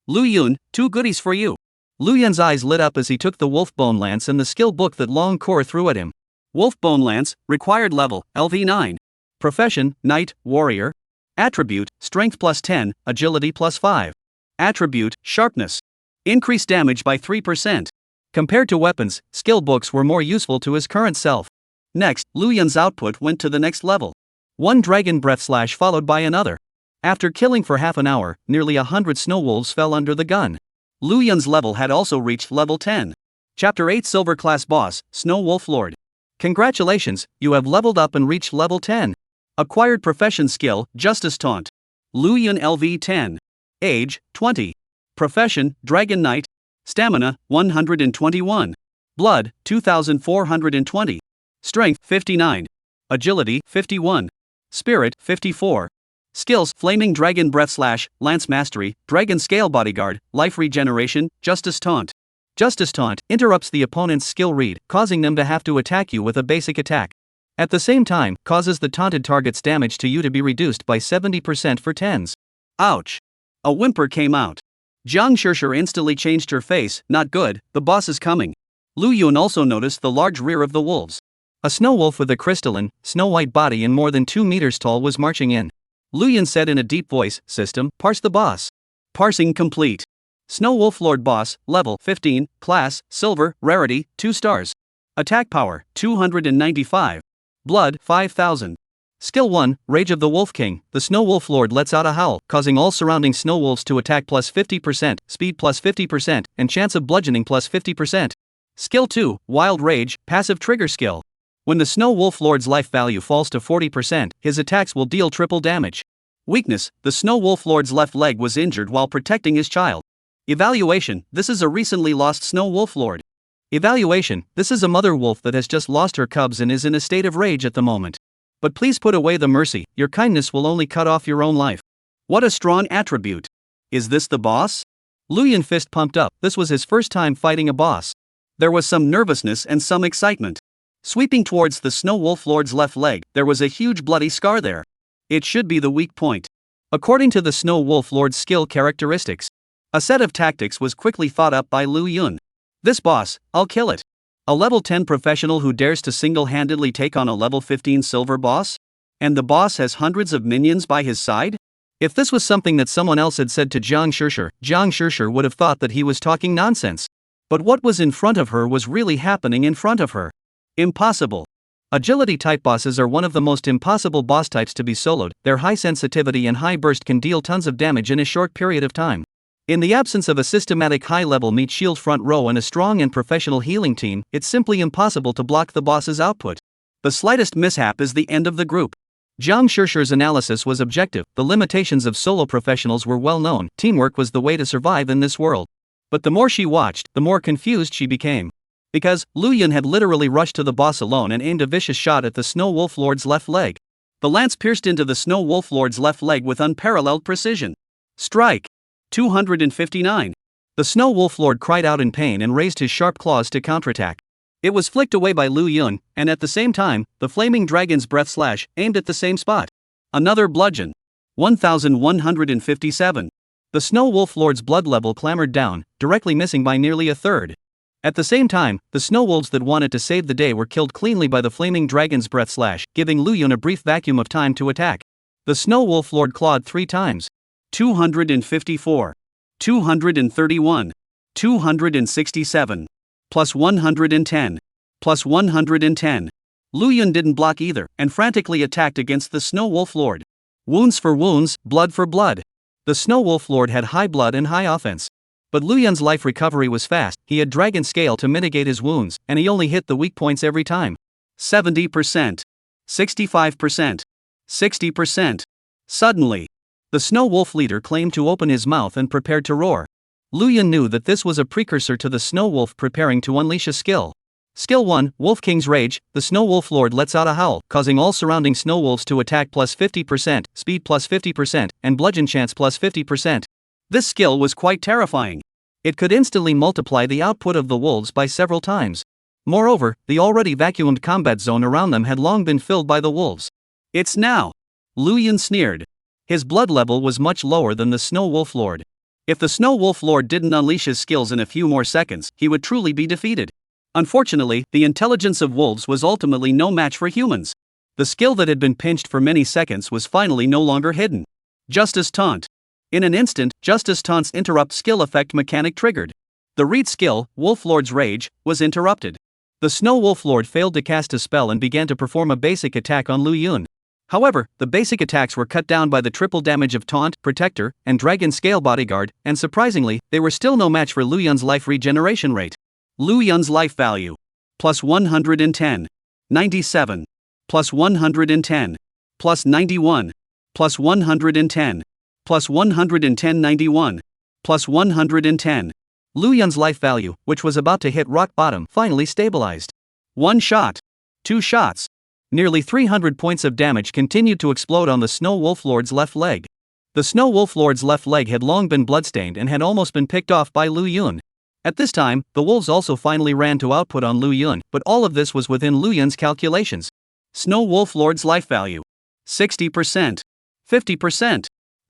Lu Yun, 2 goodies for you. Lu Yun's eyes lit up as he took the wolf bone lance and the skill book that Long Kor threw at him. Wolf bone lance, required level, LV9. Profession, Knight, Warrior. Attribute, Strength plus 10, Agility plus 5. Attribute, Sharpness. Increased damage by 3%. Compared to weapons, skill books were more useful to his current self. Next, Lu Yun's output went to the next level. One dragon breath slash followed by another. After killing for half an hour, nearly 100 snow wolves fell under the gun. Lu Yun's level had also reached level 10. Chapter 8 Silver Class Boss, Snow Wolf Lord. Congratulations, you have leveled up and reached level 10. Acquired profession skill, Justice Taunt. Lu Yun LV 10. Age, 20. Profession, Dragon Knight. Stamina, 121. Blood, 2420. Strength, 59. Agility, 51. Spirit, 54. Skills, Flaming Dragon Breath Slash, Lance Mastery, Dragon Scale Bodyguard, Life Regeneration, Justice Taunt. Justice Taunt interrupts the opponent's skill read, causing them to have to attack you with a basic attack. At the same time, causes the taunted target's damage to you to be reduced by 70% for tens. Ouch. A whimper came out. Jiang Shishir instantly changed her face. Not good, the boss is coming. Lu Yun also noticed the large rear of the wolves. A snow wolf with a crystalline, snow-white body and more than 2 meters tall was marching in. Lu Yun said in a deep voice, "System, parse the boss." Parsing complete. Snow Wolf Lord Boss, level 15, class, silver, rarity, 2 stars. Attack power, 295. Blood, 5000. Skill 1, Rage of the Wolf King. The Snow Wolf Lord lets out a howl, causing all surrounding snow wolves to attack plus 50%, speed plus 50%, and chance of bludgeoning plus 50%. Skill 2, Wild Rage, passive trigger skill. When the Snow Wolf Lord's life value falls to 40%, his attacks will deal triple damage. Weakness, the Snow Wolf Lord's left leg was injured while protecting his child. Evaluation, this is a recently lost Snow Wolf Lord. Evaluation, this is a mother wolf that has just lost her cubs and is in a state of rage at the moment. But please put away the mercy, your kindness will only cut off your own life. What a strong attribute. Is this the boss? Lu Yun fist pumped up, this was his first time fighting a boss. There was some nervousness and some excitement. Sweeping towards the Snow Wolf Lord's left leg, there was a huge bloody scar there. It should be the weak point. According to the Snow Wolf Lord's skill characteristics, a set of tactics was quickly thought up by Lu Yun. This boss, I'll kill it. A level 10 professional who dares to single-handedly take on a level 15 silver boss? And the boss has hundreds of minions by his side? If this was something that someone else had said to Jiang Shishir would have thought that he was talking nonsense. But what was in front of her was really happening in front of her. Impossible. Agility type bosses are one of the most impossible boss types to be soloed. Their high sensitivity and high burst can deal tons of damage in a short period of time. In the absence of a systematic high-level meat shield front row and a strong and professional healing team, it's simply impossible to block the boss's output. The slightest mishap is the end of the group. Zhang Shishir's analysis was objective. The limitations of solo professionals were well known. Teamwork was the way to survive in this world. But the more she watched, the more confused she became. Because Lu Yun had literally rushed to the boss alone and aimed a vicious shot at the Snow Wolf Lord's left leg. The lance pierced into the Snow Wolf Lord's left leg with unparalleled precision. Strike! 259. The Snow Wolf Lord cried out in pain and raised his sharp claws to counterattack. It was flicked away by Lu Yun, and at the same time, the flaming dragon's breath slash aimed at the same spot. Another bludgeon. 1157. The Snow Wolf Lord's blood level clambered down, directly missing by nearly a third. At the same time, the snow wolves that wanted to save the day were killed cleanly by the flaming dragon's breath slash, giving Lu Yun a brief vacuum of time to attack. The Snow Wolf Lord clawed 3 times. 254. 231. 267. Plus 110. Plus 110. Lu Yun didn't block either, and frantically attacked against the Snow Wolf Lord. Wounds for wounds, blood for blood. The Snow Wolf Lord had high blood and high offense. But Lu Yun's life recovery was fast. He had Dragon Scale to mitigate his wounds, and he only hit the weak points every time. 70%. 65%. 60%. Suddenly, the Snow Wolf leader claimed to open his mouth and prepared to roar. Lu Yun knew that this was a precursor to the Snow Wolf preparing to unleash a skill. Skill 1, Wolf King's Rage. The Snow Wolf Lord lets out a howl, causing all surrounding snow wolves to attack plus 50%, speed plus 50%, and bludgeon chance plus 50%. This skill was quite terrifying. It could instantly multiply the output of the wolves by several times. Moreover, the already vacuumed combat zone around them had long been filled by the wolves. It's now. Lu Yun sneered. His blood level was much lower than the Snow Wolf Lord. If the Snow Wolf Lord didn't unleash his skills in a few more seconds, he would truly be defeated. Unfortunately, the intelligence of wolves was ultimately no match for humans. The skill that had been pinched for many seconds was finally no longer hidden. Justice Taunt. In an instant, Justice Taunt's interrupt skill effect mechanic triggered. The read skill, Wolf Lord's Rage, was interrupted. The Snow Wolf Lord failed to cast a spell and began to perform a basic attack on Lu Yun. However, the basic attacks were cut down by the triple damage of Taunt, Protector, and Dragon Scale Bodyguard, and surprisingly, they were still no match for Lu Yun's life regeneration rate. Lu Yun's life value. Plus 110. 97. Plus 110. Plus 91. Plus 110. Plus 110 91. Plus 110. Lu Yun's life value, which was about to hit rock bottom, finally stabilized. 1 shot. 2 shots. Nearly 300 points of damage continued to explode on the Snow Wolf Lord's left leg. The Snow Wolf Lord's left leg had long been bloodstained and had almost been picked off by Lu Yun. At this time, the wolves also finally ran to output on Lu Yun, but all of this was within Lu Yun's calculations. Snow Wolf Lord's life value. 60%. 50%.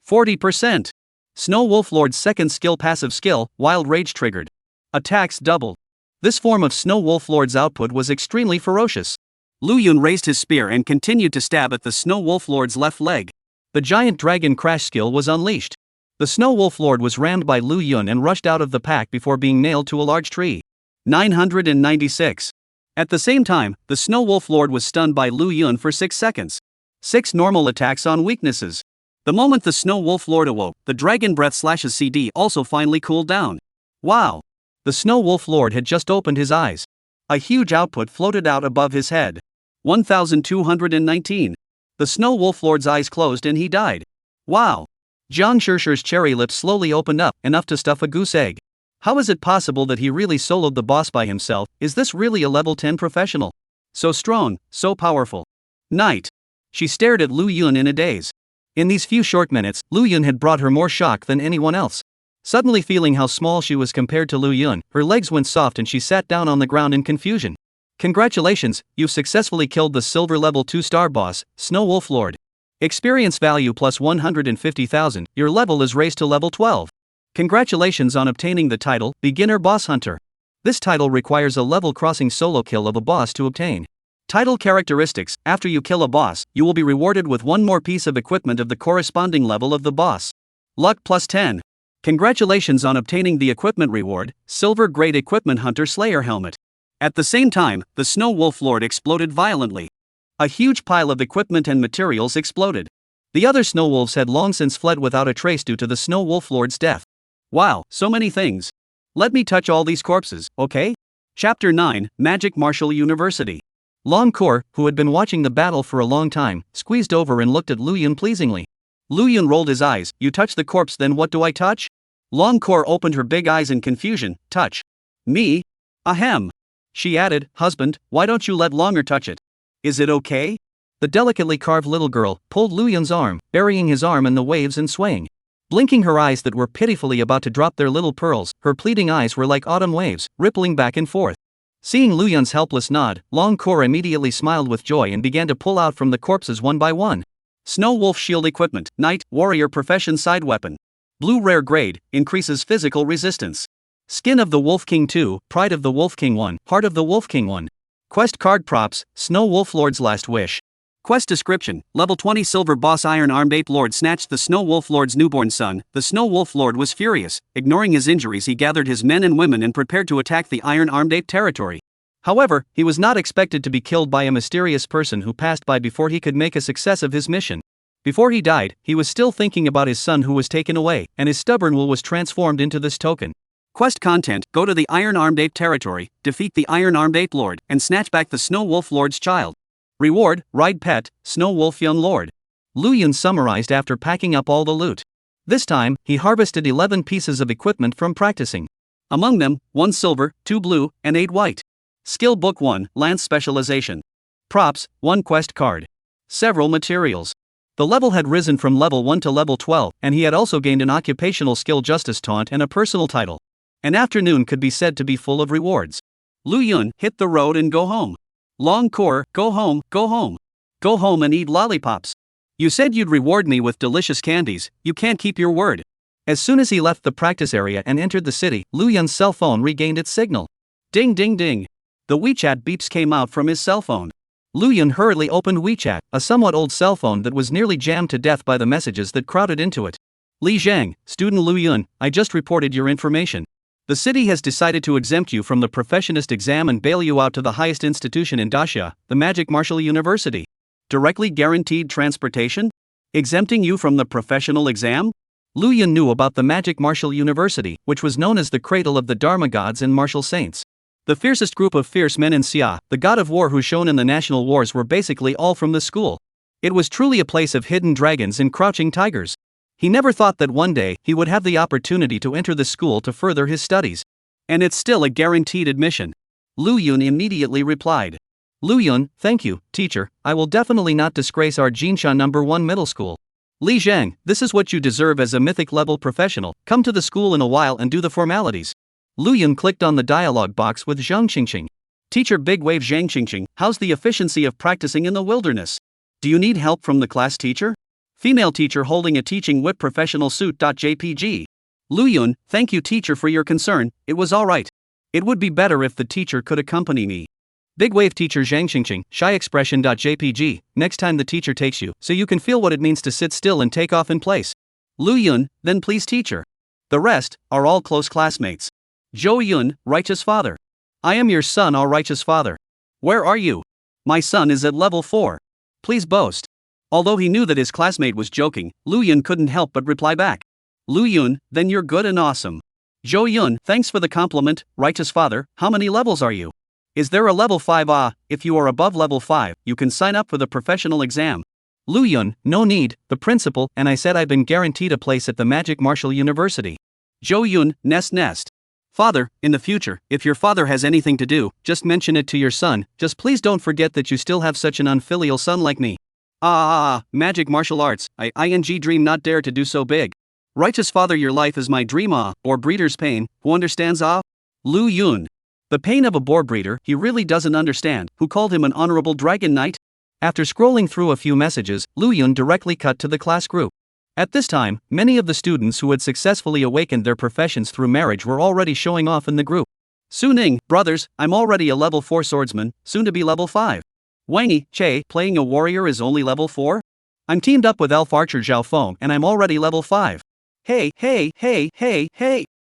40%. Snow Wolf Lord's second skill passive skill, Wild Rage triggered. Attacks doubled. This form of Snow Wolf Lord's output was extremely ferocious. Lu Yun raised his spear and continued to stab at the Snow Wolf Lord's left leg. The giant dragon crash skill was unleashed. The Snow Wolf Lord was rammed by Lu Yun and rushed out of the pack before being nailed to a large tree. 996. At the same time, the Snow Wolf Lord was stunned by Lu Yun for 6 seconds. 6 normal attacks on weaknesses. The moment the Snow Wolf Lord awoke, the Dragon Breath Slash's CD also finally cooled down. Wow! The Snow Wolf Lord had just opened his eyes. A huge output floated out above his head. 1219. The Snow Wolf Lord's eyes closed and he died. Wow! Zhang Shishir's cherry lips slowly opened up, enough to stuff a goose egg. How is it possible that he really soloed the boss by himself? Is this really a level 10 professional? So strong, so powerful. Night. She stared at Lu Yun in a daze. In these few short minutes, Lu Yun had brought her more shock than anyone else. Suddenly feeling how small she was compared to Lu Yun, her legs went soft and she sat down on the ground in confusion. Congratulations, you've successfully killed the silver level 2-star boss, Snow Wolf Lord. Experience value plus 150,000, your level is raised to level 12. Congratulations on obtaining the title, Beginner Boss Hunter. This title requires a level crossing solo kill of a boss to obtain. Title characteristics: after you kill a boss, you will be rewarded with 1 more piece of equipment of the corresponding level of the boss. Luck plus 10. Congratulations on obtaining the equipment reward, Silver Grade Equipment Hunter Slayer Helmet. At the same time, the Snow Wolf Lord exploded violently. A huge pile of equipment and materials exploded. The other snow wolves had long since fled without a trace due to the Snow Wolf Lord's death. Wow, so many things. Let me touch all these corpses, okay? Chapter 9, Magic Martial University. Long Kor, who had been watching the battle for a long time, squeezed over and looked at Lu Yun pleasingly. Lu Yun rolled his eyes. You touch the corpse, then what do I touch? Long Kor opened her big eyes in confusion. Touch. Me? Ahem. She added, husband, why don't you let Longer touch it? Is it okay? The delicately carved little girl pulled Lu Yun's arm, burying his arm in the waves and swaying. Blinking her eyes that were pitifully about to drop their little pearls, her pleading eyes were like autumn waves, rippling back and forth. Seeing Lu Yun's helpless nod, Long Kor immediately smiled with joy and began to pull out from the corpses one by one. Snow Wolf Shield Equipment, Knight, Warrior Profession Side Weapon. Blue Rare Grade, increases physical resistance. Skin of the Wolf King 2, Pride of the Wolf King 1, Heart of the Wolf King 1. Quest Card Props, Snow Wolf Lord's Last Wish. Quest Description, Level 20 Silver Boss Iron Armed Ape Lord snatched the Snow Wolf Lord's newborn son. The Snow Wolf Lord was furious. Ignoring his injuries, he gathered his men and women and prepared to attack the Iron Armed Ape territory. However, he was not expected to be killed by a mysterious person who passed by before he could make a success of his mission. Before he died, he was still thinking about his son who was taken away, and his stubborn will was transformed into this token. Quest content, go to the Iron Armed Ape territory, defeat the Iron Armed Ape Lord, and snatch back the Snow Wolf Lord's child. Reward, ride pet, Snow Wolf Young Lord. Lu Yun summarized after packing up all the loot. This time, he harvested 11 pieces of equipment from practicing. Among them, 1 silver, 2 blue, and 8 white. Skill Book 1, Lance Specialization. Props, 1 quest card. Several materials. The level had risen from level 1 to level 12, and he had also gained an occupational skill Justice Taunt and a personal title. An afternoon could be said to be full of rewards. Lu Yun, hit the road and go home. Long Kor, go home, go home. Go home and eat lollipops. You said you'd reward me with delicious candies, you can't keep your word. As soon as he left the practice area and entered the city, Lu Yun's cell phone regained its signal. Ding ding ding. The WeChat beeps came out from his cell phone. Lu Yun hurriedly opened WeChat, a somewhat old cell phone that was nearly jammed to death by the messages that crowded into it. Li Zhang, student Lu Yun, I just reported your information. The city has decided to exempt you from the professionist exam and bail you out to the highest institution in Daxia, the Magic Martial University. Directly guaranteed transportation? Exempting you from the professional exam? Lu Yun knew about the Magic Martial University, which was known as the cradle of the Dharma gods and martial saints. The fiercest group of fierce men in Xia, the god of war who shone in the national wars, were basically all from the school. It was truly a place of hidden dragons and crouching tigers. He never thought that one day he would have the opportunity to enter the school to further his studies. And it's still a guaranteed admission. Lu Yun immediately replied. Lu Yun, thank you, teacher, I will definitely not disgrace our Jinsha No. 1 middle school. Li Zhang, this is what you deserve as a mythic level professional, come to the school in a while and do the formalities. Lu Yun clicked on the dialogue box with Zhang Qingqing. Teacher Big Wave Zhang Qingqing, how's the efficiency of practicing in the wilderness? Do you need help from the class teacher? Female teacher holding a teaching whip professional suit.jpg. Lu Yun, thank you teacher for your concern, it was alright. It would be better if the teacher could accompany me. Big Wave teacher Zhang Qingqing, shy expression.jpg, next time the teacher takes you, so you can feel what it means to sit still and take off in place. Lu Yun, then please teacher. The rest are all close classmates. Zhou Yun, righteous father. I am your son, our righteous father. Where are you? My son is at level 4. Please boast. Although he knew that his classmate was joking, Lu Yun couldn't help but reply back. Lu Yun, then you're good and awesome. Zhou Yun, thanks for the compliment, righteous father, how many levels are you? Is there a level 5? If you are above level 5, you can sign up for the professional exam. Lu Yun, no need, the principal and I said I've been guaranteed a place at the Magic Martial University. Zhou Yun, nest. Father, in the future, if your father has anything to do, just mention it to your son, just please don't forget that you still have such an unfilial son like me. Magic martial arts, I dream not dare to do so big. Righteous father, your life is my dream, or breeder's pain, who understands? Lu Yun. The pain of a boar breeder, he really doesn't understand, who called him an honorable dragon knight? After scrolling through a few messages, Lu Yun directly cut to the class group. At this time, many of the students who had successfully awakened their professions through marriage were already showing off in the group. Suning, brothers, I'm already a level 4 swordsman, soon to be level 5. Wangy, Che, playing a warrior is only level 4? I'm teamed up with elf archer Zhao Feng and I'm already level 5. Hey.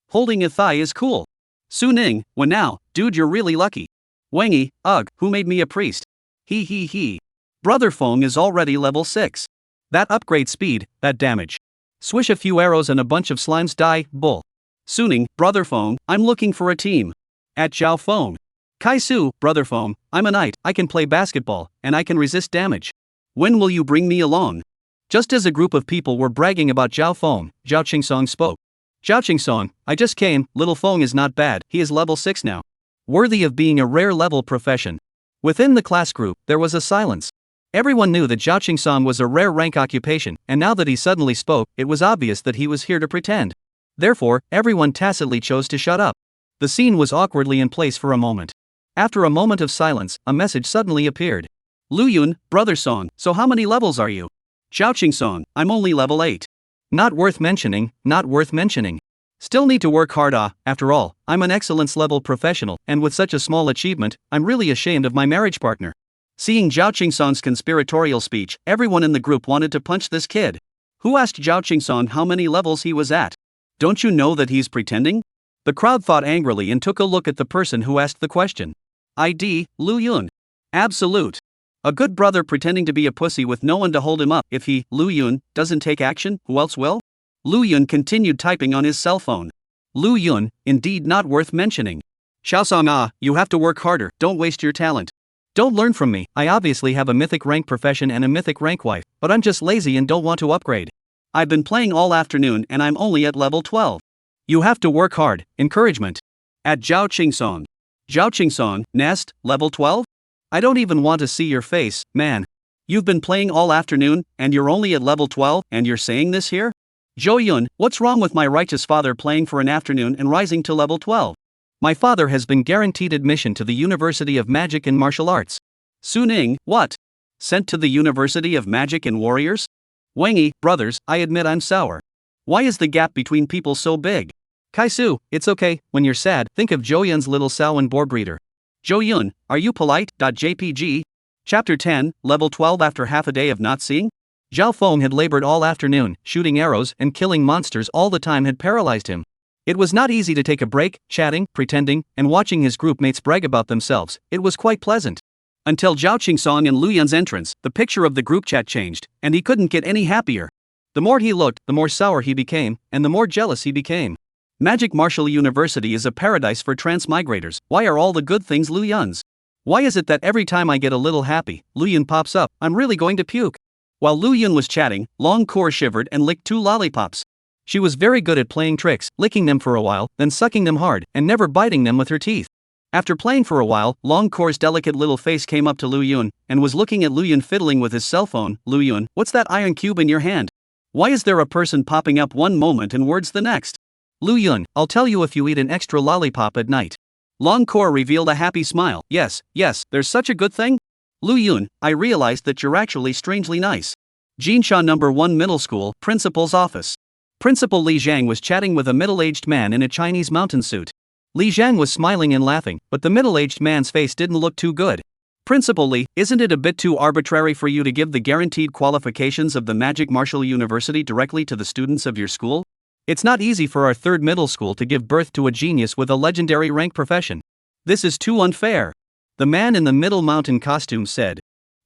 Holding a thigh is cool. Suning, well now, dude, you're really lucky. Wangy, ugh, who made me a priest? He. Brother Feng is already level 6. That upgrade speed, that damage. Swish a few arrows and a bunch of slimes die, bull. Suning, Brother Feng, I'm looking for a team. At Zhao Feng. Kaisu, Brother Feng, I'm a knight, I can play basketball, and I can resist damage. When will you bring me along? Just as a group of people were bragging about Zhao Feng, Zhao Qingsong spoke. Zhao Qingsong, I just came, little Feng is not bad, he is level 6 now. Worthy of being a rare level profession. Within the class group, there was a silence. Everyone knew that Zhao Qingsong was a rare rank occupation, and now that he suddenly spoke, it was obvious that he was here to pretend. Therefore, everyone tacitly chose to shut up. The scene was awkwardly in place for a moment. After a moment of silence, a message suddenly appeared. Lu Yun, Brother Song, so how many levels are you? Zhao Qingsong, I'm only level 8. Not worth mentioning, not worth mentioning. Still need to work hard. After all, I'm an excellence level professional, and with such a small achievement, I'm really ashamed of my marriage partner. Seeing Zhao Qingsong's conspiratorial speech, everyone in the group wanted to punch this kid. Who asked Zhao Qingsong how many levels he was at? Don't you know that he's pretending? The crowd thought angrily and took a look at the person who asked the question. ID, Lu Yun. Absolute. A good brother pretending to be a pussy with no one to hold him up. If he, Lu Yun, doesn't take action, who else will? Lu Yun continued typing on his cell phone. Lu Yun, indeed not worth mentioning. Xiaosong, you have to work harder, don't waste your talent. Don't learn from me, I obviously have a mythic rank profession and a mythic rank wife, but I'm just lazy and don't want to upgrade. I've been playing all afternoon and I'm only at level 12. You have to work hard, encouragement. At Zhao Qingsong. Zhao Qingsong, Nest, level 12? I don't even want to see your face, man. You've been playing all afternoon, and you're only at level 12, and you're saying this here? Zhou Yun, what's wrong with my righteous father playing for an afternoon and rising to level 12? My father has been guaranteed admission to the University of Magic and Martial Arts. Suning, what? Sent to the University of Magic and Warriors? Wangy, brothers, I admit I'm sour. Why is the gap between people so big? Kaisu, it's okay, when you're sad, think of Zhou Yun's little Saoan boar breeder. Zhou Yun, are you polite? JPG? Chapter 10, Level 12. After half a day of not seeing? Zhao Feng had labored all afternoon, shooting arrows and killing monsters all the time had paralyzed him. It was not easy to take a break, chatting, pretending, and watching his group mates brag about themselves. It was quite pleasant. Until Zhao Qingsong and Lu Yun's entrance, the picture of the group chat changed, and he couldn't get any happier. The more he looked, the more sour he became, and the more jealous he became. Magic Martial University is a paradise for transmigrators. Why are all the good things Lu Yun's? Why is it that every time I get a little happy, Lu Yun pops up, I'm really going to puke? While Lu Yun was chatting, Long Core shivered and licked 2 lollipops. She was very good at playing tricks, licking them for a while, then sucking them hard, and never biting them with her teeth. After playing for a while, Long Core's delicate little face came up to Lu Yun, and was looking at Lu Yun fiddling with his cell phone. Lu Yun, what's that iron cube in your hand? Why is there a person popping up one moment and words the next? Lu Yun, I'll tell you if you eat an extra lollipop at night. Long Core revealed a happy smile. Yes, there's such a good thing? Lu Yun, I realized that you're actually strangely nice. Jinsha No. 1 Middle School, Principal's Office. Principal Li Zhang was chatting with a middle-aged man in a Chinese mountain suit. Li Zhang was smiling and laughing, but the middle-aged man's face didn't look too good. Principal Li, isn't it a bit too arbitrary for you to give the guaranteed qualifications of the Magic Martial University directly to the students of your school? It's not easy for our 3rd middle school to give birth to a genius with a legendary rank profession. This is too unfair. The man in the middle mountain costume said.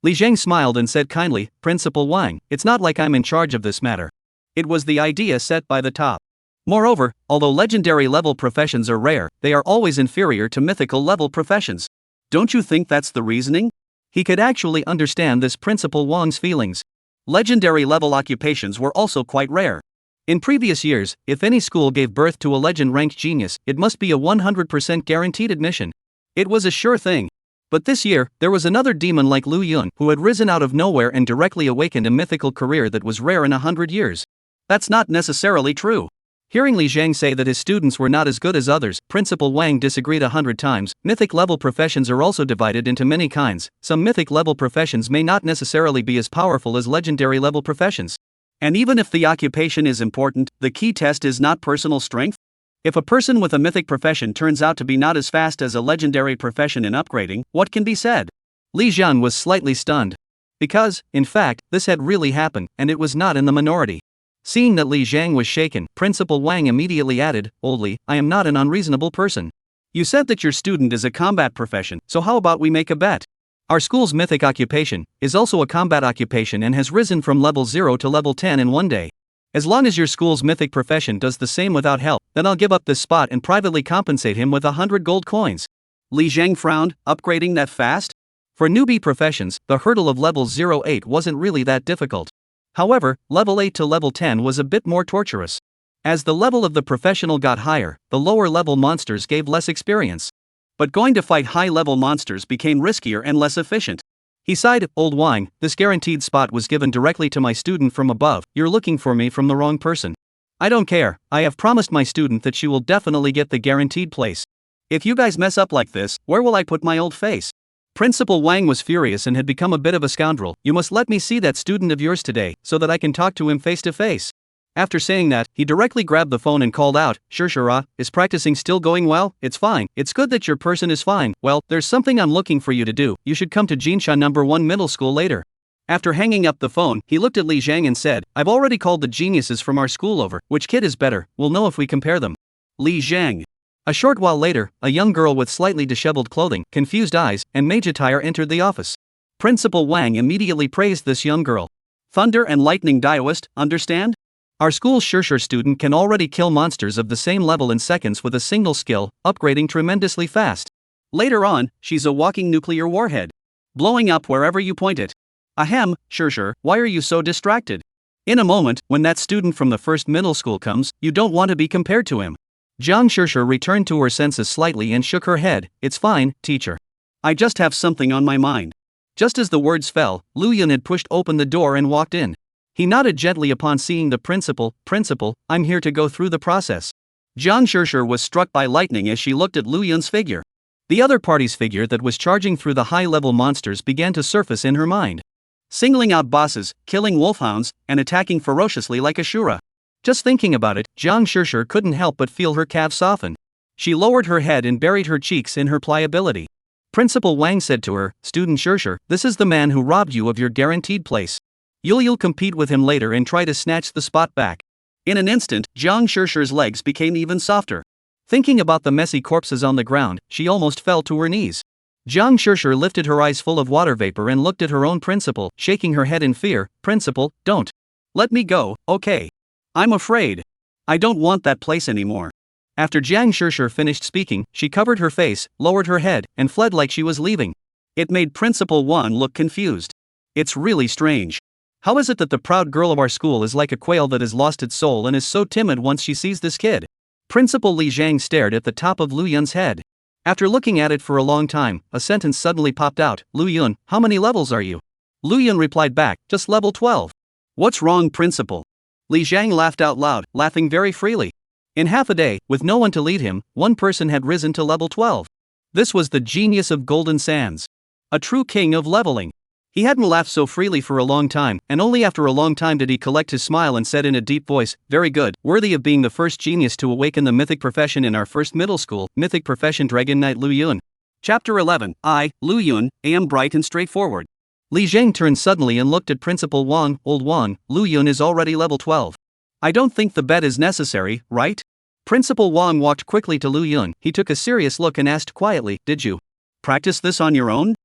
Li Zhang smiled and said kindly, Principal Wang, it's not like I'm in charge of this matter. It was the idea set by the top. Moreover, although legendary level professions are rare, they are always inferior to mythical level professions. Don't you think that's the reasoning? He could actually understand this Principal Wang's feelings. Legendary level occupations were also quite rare. In previous years, if any school gave birth to a legend-ranked genius, it must be a 100% guaranteed admission. It was a sure thing. But this year, there was another demon like Lu Yun who had risen out of nowhere and directly awakened a mythical career that was rare in 100 years. That's not necessarily true. Hearing Li Zhang say that his students were not as good as others, Principal Wang disagreed 100 times. Mythic level professions are also divided into many kinds. Some mythic level professions may not necessarily be as powerful as legendary level professions. And even if the occupation is important, the key test is not personal strength. If a person with a mythic profession turns out to be not as fast as a legendary profession in upgrading, what can be said? Li Zhan was slightly stunned. Because, in fact, this had really happened, and it was not in the minority. Seeing that Li Zhang was shaken, Principal Wang immediately added, Oldly, I am not an unreasonable person. You said that your student is a combat profession, so how about we make a bet? Our school's mythic occupation is also a combat occupation and has risen from level 0 to level 10 in one day. As long as your school's mythic profession does the same without help, then I'll give up this spot and privately compensate him with 100 gold coins. Li Zhang frowned, upgrading that fast? For newbie professions, the hurdle of level 08 wasn't really that difficult. However, level 8 to level 10 was a bit more torturous. As the level of the professional got higher, the lower level monsters gave less experience. But going to fight high level monsters became riskier and less efficient. He sighed, old wine, this guaranteed spot was given directly to my student from above, you're looking for me from the wrong person. I don't care, I have promised my student that she will definitely get the guaranteed place. If you guys mess up like this, where will I put my old face? Principal Wang was furious and had become a bit of a scoundrel. You must let me see that student of yours today, so that I can talk to him face to face. After saying that, he directly grabbed the phone and called out, Shura, is practicing still going well? It's fine, it's good that your person is fine. Well, there's something I'm looking for you to do, you should come to Jinsha number 1 middle school later. After hanging up the phone, he looked at Li Zhang and said, I've already called the geniuses from our school over, which kid is better, we'll know if we compare them. Li Zhang. A short while later, a young girl with slightly disheveled clothing, confused eyes, and mage attire entered the office. Principal Wang immediately praised this young girl. Thunder and lightning Daoist, understand? Our school's Shur student can already kill monsters of the same level in seconds with a single skill, upgrading tremendously fast. Later on, she's a walking nuclear warhead. Blowing up wherever you point it. Ahem, Shur, why are you so distracted? In a moment, when that student from the first middle school comes, you don't want to be compared to him. Jiang Shur returned to her senses slightly and shook her head, it's fine, teacher. I just have something on my mind. Just as the words fell, Lu Yun had pushed open the door and walked in. He nodded gently upon seeing the principal, I'm here to go through the process. Jiang Shur was struck by lightning as she looked at Lu Yun's figure. The other party's figure that was charging through the high-level monsters began to surface in her mind. Singling out bosses, killing wolfhounds, and attacking ferociously like Ashura. Just thinking about it, Jiang Shur couldn't help but feel her calves soften. She lowered her head and buried her cheeks in her pliability. Principal Wang said to her, Student Shur, this is the man who robbed you of your guaranteed place. You'll compete with him later and try to snatch the spot back. In an instant, Jiang Shur's legs became even softer. Thinking about the messy corpses on the ground, she almost fell to her knees. Jiang Shur lifted her eyes full of water vapor and looked at her own principal, shaking her head in fear. Principal, don't. Let me go, okay? I'm afraid. I don't want that place anymore. After Jiang Shur finished speaking, she covered her face, lowered her head, and fled like she was leaving. It made Principal Wan look confused. It's really strange. How is it that the proud girl of our school is like a quail that has lost its soul and is so timid once she sees this kid? Principal Li Zhang stared at the top of Lu Yun's head. After looking at it for a long time, a sentence suddenly popped out, Lu Yun, how many levels are you? Lu Yun replied back, just level 12. What's wrong, Principal? Li Zhang laughed out loud, laughing very freely. In half a day, with no one to lead him, one person had risen to level 12. This was the genius of Golden Sands. A true king of leveling. He hadn't laughed so freely for a long time, and only after a long time did he collect his smile and said in a deep voice, very good, worthy of being the first genius to awaken the mythic profession in our first middle school, mythic profession Dragon Knight Lu Yun. Chapter 11, I, Lu Yun, am bright and straightforward. Li Zhang turned suddenly and looked at Principal Wang, old Wang, Lu Yun is already level 12. I don't think the bet is necessary, right? Principal Wang walked quickly to Lu Yun, he took a serious look and asked quietly, did you practice this on your own?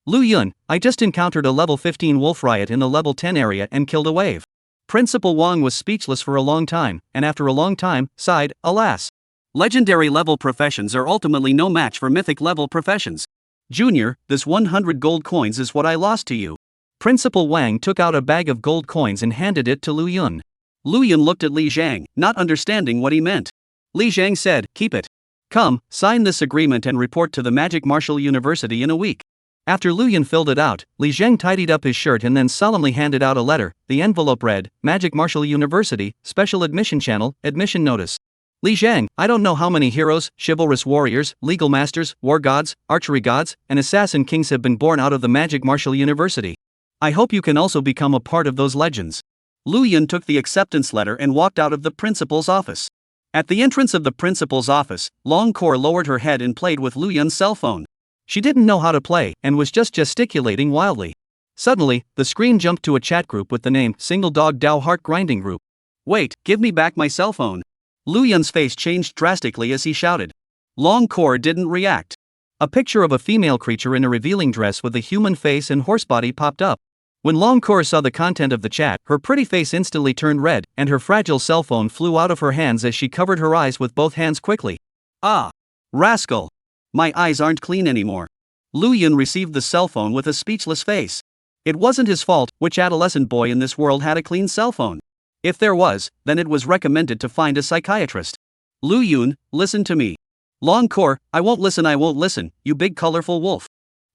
Lu Yun, I just encountered a level 15 wolf riot in the level 10 area and killed a wave. Principal Wang was speechless for a long time, and after a long time, sighed, alas. Legendary level professions are ultimately no match for mythic level professions. Junior, this 100 gold coins is what I lost to you. Principal Wang took out a bag of gold coins and handed it to Lu Yun. Lu Yun looked at Li Zhang, not understanding what he meant. Li Zhang said, keep it. Come, sign this agreement and report to the Magic Martial University in a week. After Lu Yun filled it out, Li Zhang tidied up his shirt and then solemnly handed out a letter. The envelope read, Magic Martial University, Special Admission Channel, Admission Notice. Li Zhang, I don't know how many heroes, chivalrous warriors, legal masters, war gods, archery gods, and assassin kings have been born out of the Magic Martial University. I hope you can also become a part of those legends. Lu Yun took the acceptance letter and walked out of the principal's office. At the entrance of the principal's office, Long Kor lowered her head and played with Lu Yun's cell phone. She didn't know how to play and was just gesticulating wildly. Suddenly, the screen jumped to a chat group with the name Single Dog Dao Heart Grinding Group. Wait, give me back my cell phone. Lu Yun's face changed drastically as he shouted. Longcore didn't react. A picture of a female creature in a revealing dress with a human face and horse body popped up. When Longcore saw the content of the chat, her pretty face instantly turned red, and her fragile cell phone flew out of her hands as she covered her eyes with both hands quickly. Ah! Rascal! My eyes aren't clean anymore. Lu Yun received the cell phone with a speechless face. It wasn't his fault. Which adolescent boy in this world had a clean cell phone? If there was, then it was recommended to find a psychiatrist. Lu Yun, listen to me. Longcore, I won't listen, you big colorful wolf.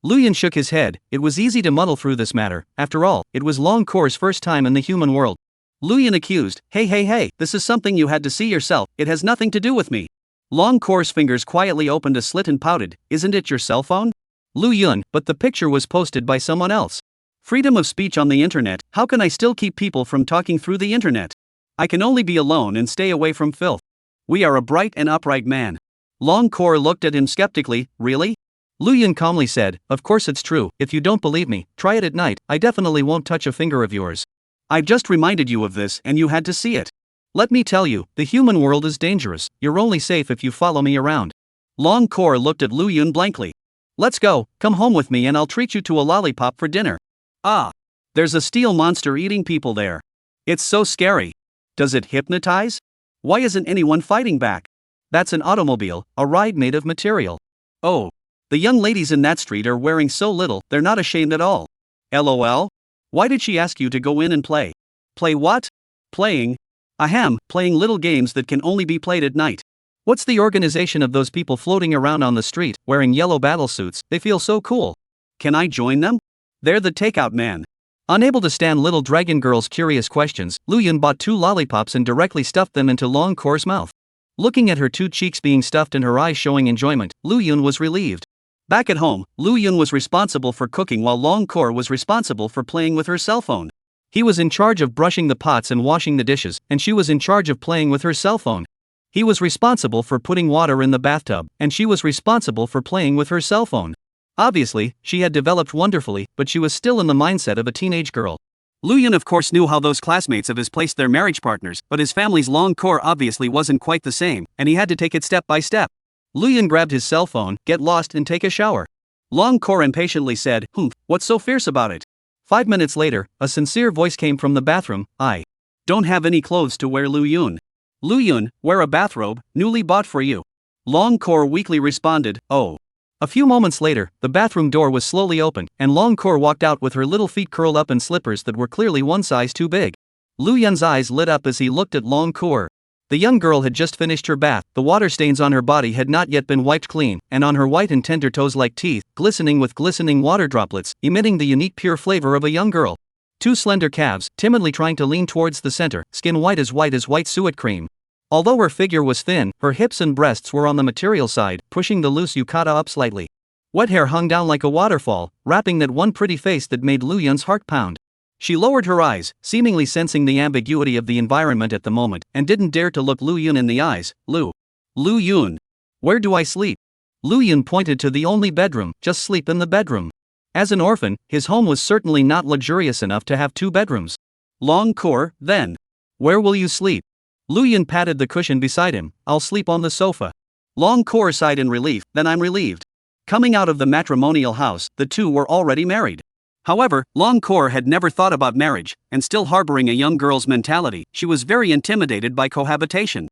Lu Yun shook his head. It was easy to muddle through this matter. After all, it was Longcore's first time in the human world. Lu Yun accused, hey, this is something you had to see yourself, it has nothing to do with me. Longcore's fingers quietly opened a slit and pouted, isn't it your cell phone? Lu Yun, but the picture was posted by someone else. Freedom of speech on the internet, how can I still keep people from talking through the internet? I can only be alone and stay away from filth. We are a bright and upright man. Longcore looked at him skeptically, really? Lu Yun calmly said, of course it's true, if you don't believe me, try it at night, I definitely won't touch a finger of yours. I've just reminded you of this and you had to see it. Let me tell you, the human world is dangerous, you're only safe if you follow me around. Longcore looked at Lu Yun blankly. Let's go, come home with me and I'll treat you to a lollipop for dinner. Ah! There's a steel monster eating people there. It's so scary. Does it hypnotize? Why isn't anyone fighting back? That's an automobile, a ride made of material. Oh! The young ladies in that street are wearing so little, they're not ashamed at all. LOL? Why did she ask you to go in and play? Play what? Playing? Ahem, playing little games that can only be played at night. What's the organization of those people floating around on the street, wearing yellow battle suits? They feel so cool. Can I join them? They're the takeout man. Unable to stand little dragon girl's curious questions, Lu Yun bought 2 lollipops and directly stuffed them into Longcore's mouth. Looking at her 2 cheeks being stuffed and her eyes showing enjoyment, Lu Yun was relieved. Back at home, Lu Yun was responsible for cooking while Longcore was responsible for playing with her cell phone. He was in charge of brushing the pots and washing the dishes, and she was in charge of playing with her cell phone. He was responsible for putting water in the bathtub, and she was responsible for playing with her cell phone. Obviously, she had developed wonderfully, but she was still in the mindset of a teenage girl. Lu Yun of course knew how those classmates of his placed their marriage partners, but his family's Longcore obviously wasn't quite the same, and he had to take it step by step. Lu Yun grabbed his cell phone, get lost and take a shower. Longcore impatiently said, what's so fierce about it? 5 minutes later, a sincere voice came from the bathroom, I don't have any clothes to wear. Lu Yun. Lu Yun, wear a bathrobe, newly bought for you. Longcore weakly responded, oh. A few moments later, the bathroom door was slowly opened, and Longcore walked out with her little feet curled up in slippers that were clearly one size too big. Lu Yun's eyes lit up as he looked at Longcore. The young girl had just finished her bath, the water stains on her body had not yet been wiped clean, and on her white and tender toes like teeth, glistening with glistening water droplets, emitting the unique pure flavor of a young girl. 2 slender calves, timidly trying to lean towards the center, skin white as white suet cream. Although her figure was thin, her hips and breasts were on the material side, pushing the loose yukata up slightly. Wet hair hung down like a waterfall, wrapping that one pretty face that made Lu Yun's heart pound. She lowered her eyes, seemingly sensing the ambiguity of the environment at the moment, and didn't dare to look Lu Yun in the eyes. Lu Yun. Where do I sleep? Lu Yun pointed to the only bedroom, just sleep in the bedroom. As an orphan, his home was certainly not luxurious enough to have 2 bedrooms. Longcore, then. Where will you sleep? Lu Yun patted the cushion beside him, I'll sleep on the sofa. Longcore sighed in relief, then I'm relieved. Coming out of the matrimonial house, the 2 were already married. However, Longcore had never thought about marriage, and still harboring a young girl's mentality, she was very intimidated by cohabitation.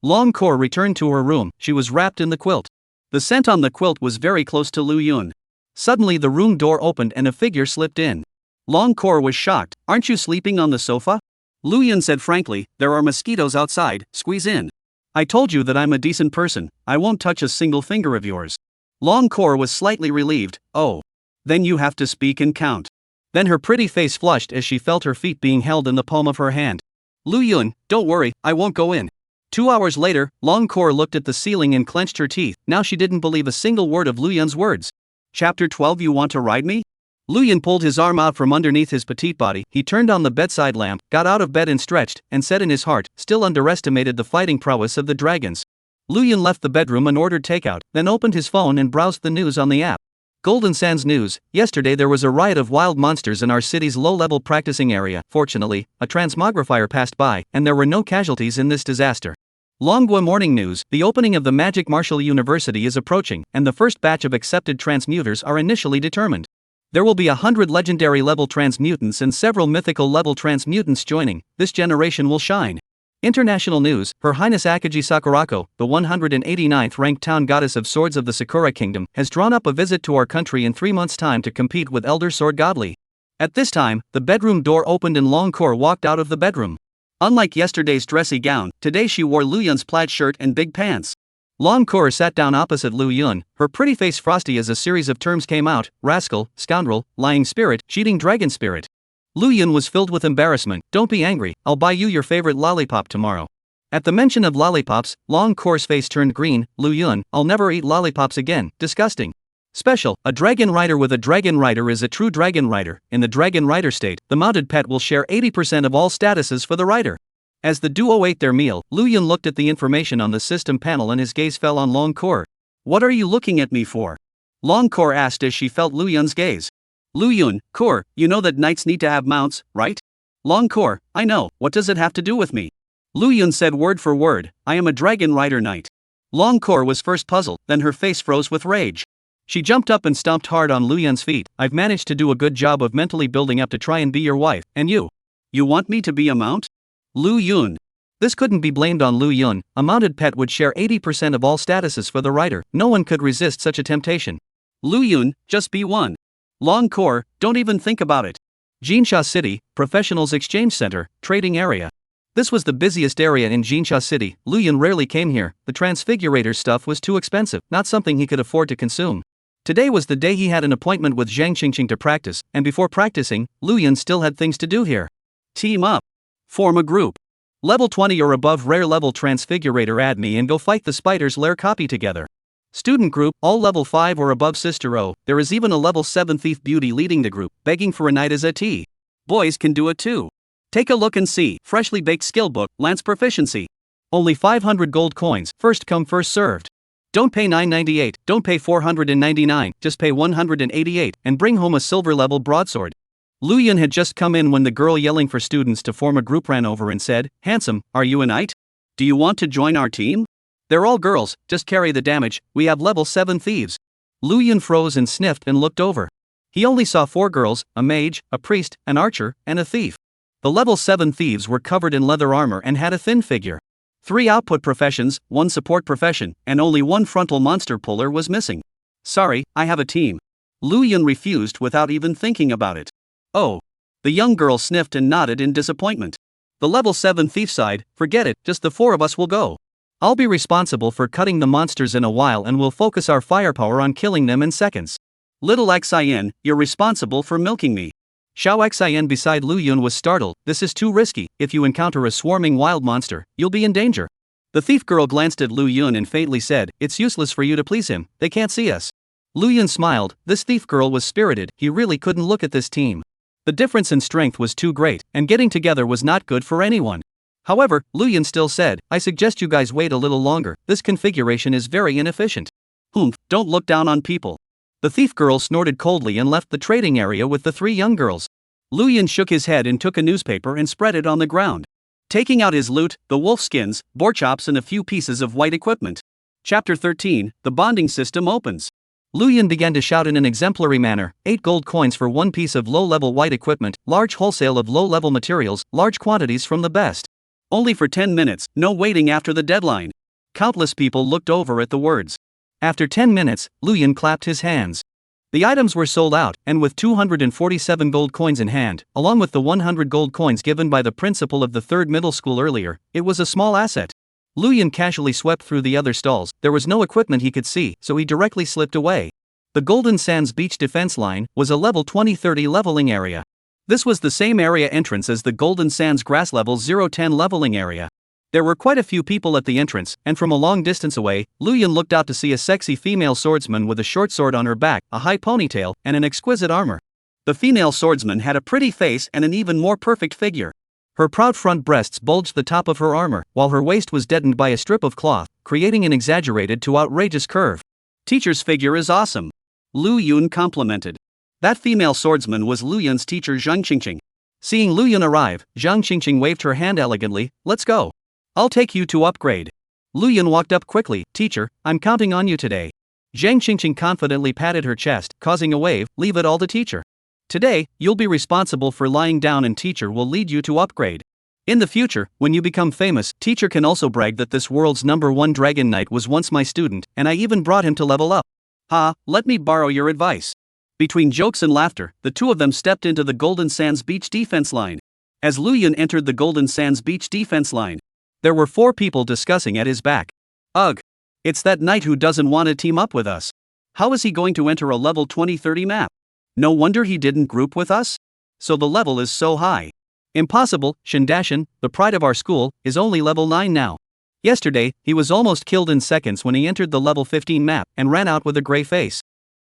Longcore returned to her room, she was wrapped in the quilt. The scent on the quilt was very close to Lu Yun. Suddenly the room door opened and a figure slipped in. Longcore was shocked, aren't you sleeping on the sofa? Lu Yun said frankly, there are mosquitoes outside, squeeze in. I told you that I'm a decent person, I won't touch a single finger of yours. Longcore was slightly relieved, oh. Then you have to speak and count. Then her pretty face flushed as she felt her feet being held in the palm of her hand. Lu Yun, don't worry, I won't go in. 2 hours later, Longcore looked at the ceiling and clenched her teeth, now she didn't believe a single word of Lu Yun's words. Chapter 12 You want to ride me? Lu Yun pulled his arm out from underneath his petite body, he turned on the bedside lamp, got out of bed and stretched, and said in his heart, still underestimated the fighting prowess of the dragons. Lu Yun left the bedroom and ordered takeout, then opened his phone and browsed the news on the app. Golden Sands News, yesterday there was a riot of wild monsters in our city's low-level practicing area. Fortunately, a transmogrifier passed by, and there were no casualties in this disaster. Longhua Morning News: the opening of the Magic Martial University is approaching, and the first batch of accepted transmuters are initially determined. There will be 100 legendary level transmutants and several mythical level transmutants joining. This generation will shine. International news: Her Highness Akagi Sakurako, the 189th ranked town goddess of swords of the Sakura Kingdom, has drawn up a visit to our country in 3 months' time to compete with Elder Sword Godly. At this time, the bedroom door opened and Longcore walked out of the bedroom. Unlike yesterday's dressy gown, today she wore Lu Yun's plaid shirt and big pants. Longcore sat down opposite Lu Yun, her pretty face frosty as a series of terms came out: rascal, scoundrel, lying spirit, cheating dragon spirit. Lu Yun was filled with embarrassment. Don't be angry, I'll buy you your favorite lollipop tomorrow. At the mention of lollipops, Longcore's face turned green. Lu Yun, I'll never eat lollipops again, disgusting. Special: a dragon rider with a dragon rider is a true dragon rider. In the dragon rider state, the mounted pet will share 80% of all statuses for the rider. As the duo ate their meal, Lu Yun looked at the information on the system panel and his gaze fell on Longcore. What are you looking at me for? Longcore asked as she felt Lu Yun's gaze. Lu Yun, Core, you know that knights need to have mounts, right? Longcore, I know, what does it have to do with me? Lu Yun said word for word, I am a dragon rider knight. Longcore was first puzzled, then her face froze with rage. She jumped up and stomped hard on Lu Yun's feet. I've managed to do a good job of mentally building up to try and be your wife, and you? You want me to be a mount? Lu Yun. This couldn't be blamed on Lu Yun. A mounted pet would share 80% of all statuses for the rider. No one could resist such a temptation. Lu Yun, just be one. Longcore, don't even think about it. Jinsha City, Professionals Exchange Center, Trading Area. This was the busiest area in Jinsha City. Lu Yun rarely came here. The Transfigurator stuff was too expensive, not something he could afford to consume. Today was the day he had an appointment with Zhang Qingqing to practice, and before practicing, Lu Yun still had things to do here. Team up. Form a group. Level 20 or above rare level Transfigurator add me and go fight the spider's lair copy together. Student group, all level 5 or above Sister O. There is even a level 7 thief beauty leading the group, begging for a night as a tea. Boys can do it too. Take a look and see. Freshly baked skill book, Lance Proficiency. Only 500 gold coins, first come first served. Don't pay $9.98, don't pay $499, just pay $188, and bring home a silver level broadsword. Lu Yun had just come in when the girl yelling for students to form a group ran over and said, Handsome, are you a knight? Do you want to join our team? They're all girls, just carry the damage, we have level 7 thieves. Lu Yun froze and sniffed and looked over. He only saw 4 girls, a mage, a priest, an archer, and a thief. The level 7 thieves were covered in leather armor and had a thin figure. 3 output professions, 1 support profession, and only 1 frontal monster puller was missing. Sorry, I have a team. Lu Yun refused without even thinking about it. Oh. The young girl sniffed and nodded in disappointment. The level 7 thief side, forget it, just the 4 of us will go. I'll be responsible for cutting the monsters in a while and we'll focus our firepower on killing them in seconds. Little Xin, you're responsible for milking me. Xiao Xin beside Lu Yun was startled. This is too risky. If you encounter a swarming wild monster, you'll be in danger. The thief girl glanced at Lu Yun and faintly said, It's useless for you to please him, they can't see us. Lu Yun smiled. This thief girl was spirited. He really couldn't look at this team. The difference in strength was too great, and getting together was not good for anyone. However, Lu Yun still said, I suggest you guys wait a little longer. This configuration is very inefficient. Don't look down on people. The thief girl snorted coldly and left the trading area with the 3 young girls. Lu Yun shook his head and took a newspaper and spread it on the ground. Taking out his loot, the wolf skins, boar chops and a few pieces of white equipment. Chapter 13, the bonding system opens. Lu Yun began to shout in an exemplary manner, 8 gold coins for 1 piece of low-level white equipment, large wholesale of low-level materials, large quantities from the best. Only for 10 minutes, no waiting after the deadline. Countless people looked over at the words. After 10 minutes, Lu Yun clapped his hands. The items were sold out, and with 247 gold coins in hand, along with the 100 gold coins given by the principal of the 3rd middle school earlier, it was a small asset. Lu Yun casually swept through the other stalls. There was no equipment he could see, so he directly slipped away. The Golden Sands Beach Defense Line was a level 20-30 leveling area. This was the same area entrance as the Golden Sands Grass level 0-10 leveling area. There were quite a few people at the entrance, and from a long distance away, Lu Yun looked out to see a sexy female swordsman with a short sword on her back, a high ponytail, and an exquisite armor. The female swordsman had a pretty face and an even more perfect figure. Her proud front breasts bulged the top of her armor, while her waist was deadened by a strip of cloth, creating an exaggerated to outrageous curve. Teacher's figure is awesome. Lu Yun complimented. That female swordsman was Lu Yun's teacher Zhang Qingqing. Seeing Lu Yun arrive, Zhang Qingqing waved her hand elegantly, let's go. I'll take you to upgrade. Lu Yun walked up quickly. Teacher, I'm counting on you today. Zhang Qingqing confidently patted her chest, causing a wave. Leave it all to teacher. Today, you'll be responsible for lying down and teacher will lead you to upgrade. In the future, when you become famous, teacher can also brag that this world's #1 dragon knight was once my student, and I even brought him to level up. Ha, let me borrow your advice. Between jokes and laughter, the two of them stepped into the Golden Sands Beach defense line. As Lu Yun entered the Golden Sands Beach defense line, there were 4 people discussing at his back. Ugh. It's that knight who doesn't want to team up with us. How is he going to enter a level 20-30 map? No wonder he didn't group with us? So the level is so high. Impossible. Shindashan, the pride of our school, is only level 9 now. Yesterday, he was almost killed in seconds when he entered the level 15 map and ran out with a grey face.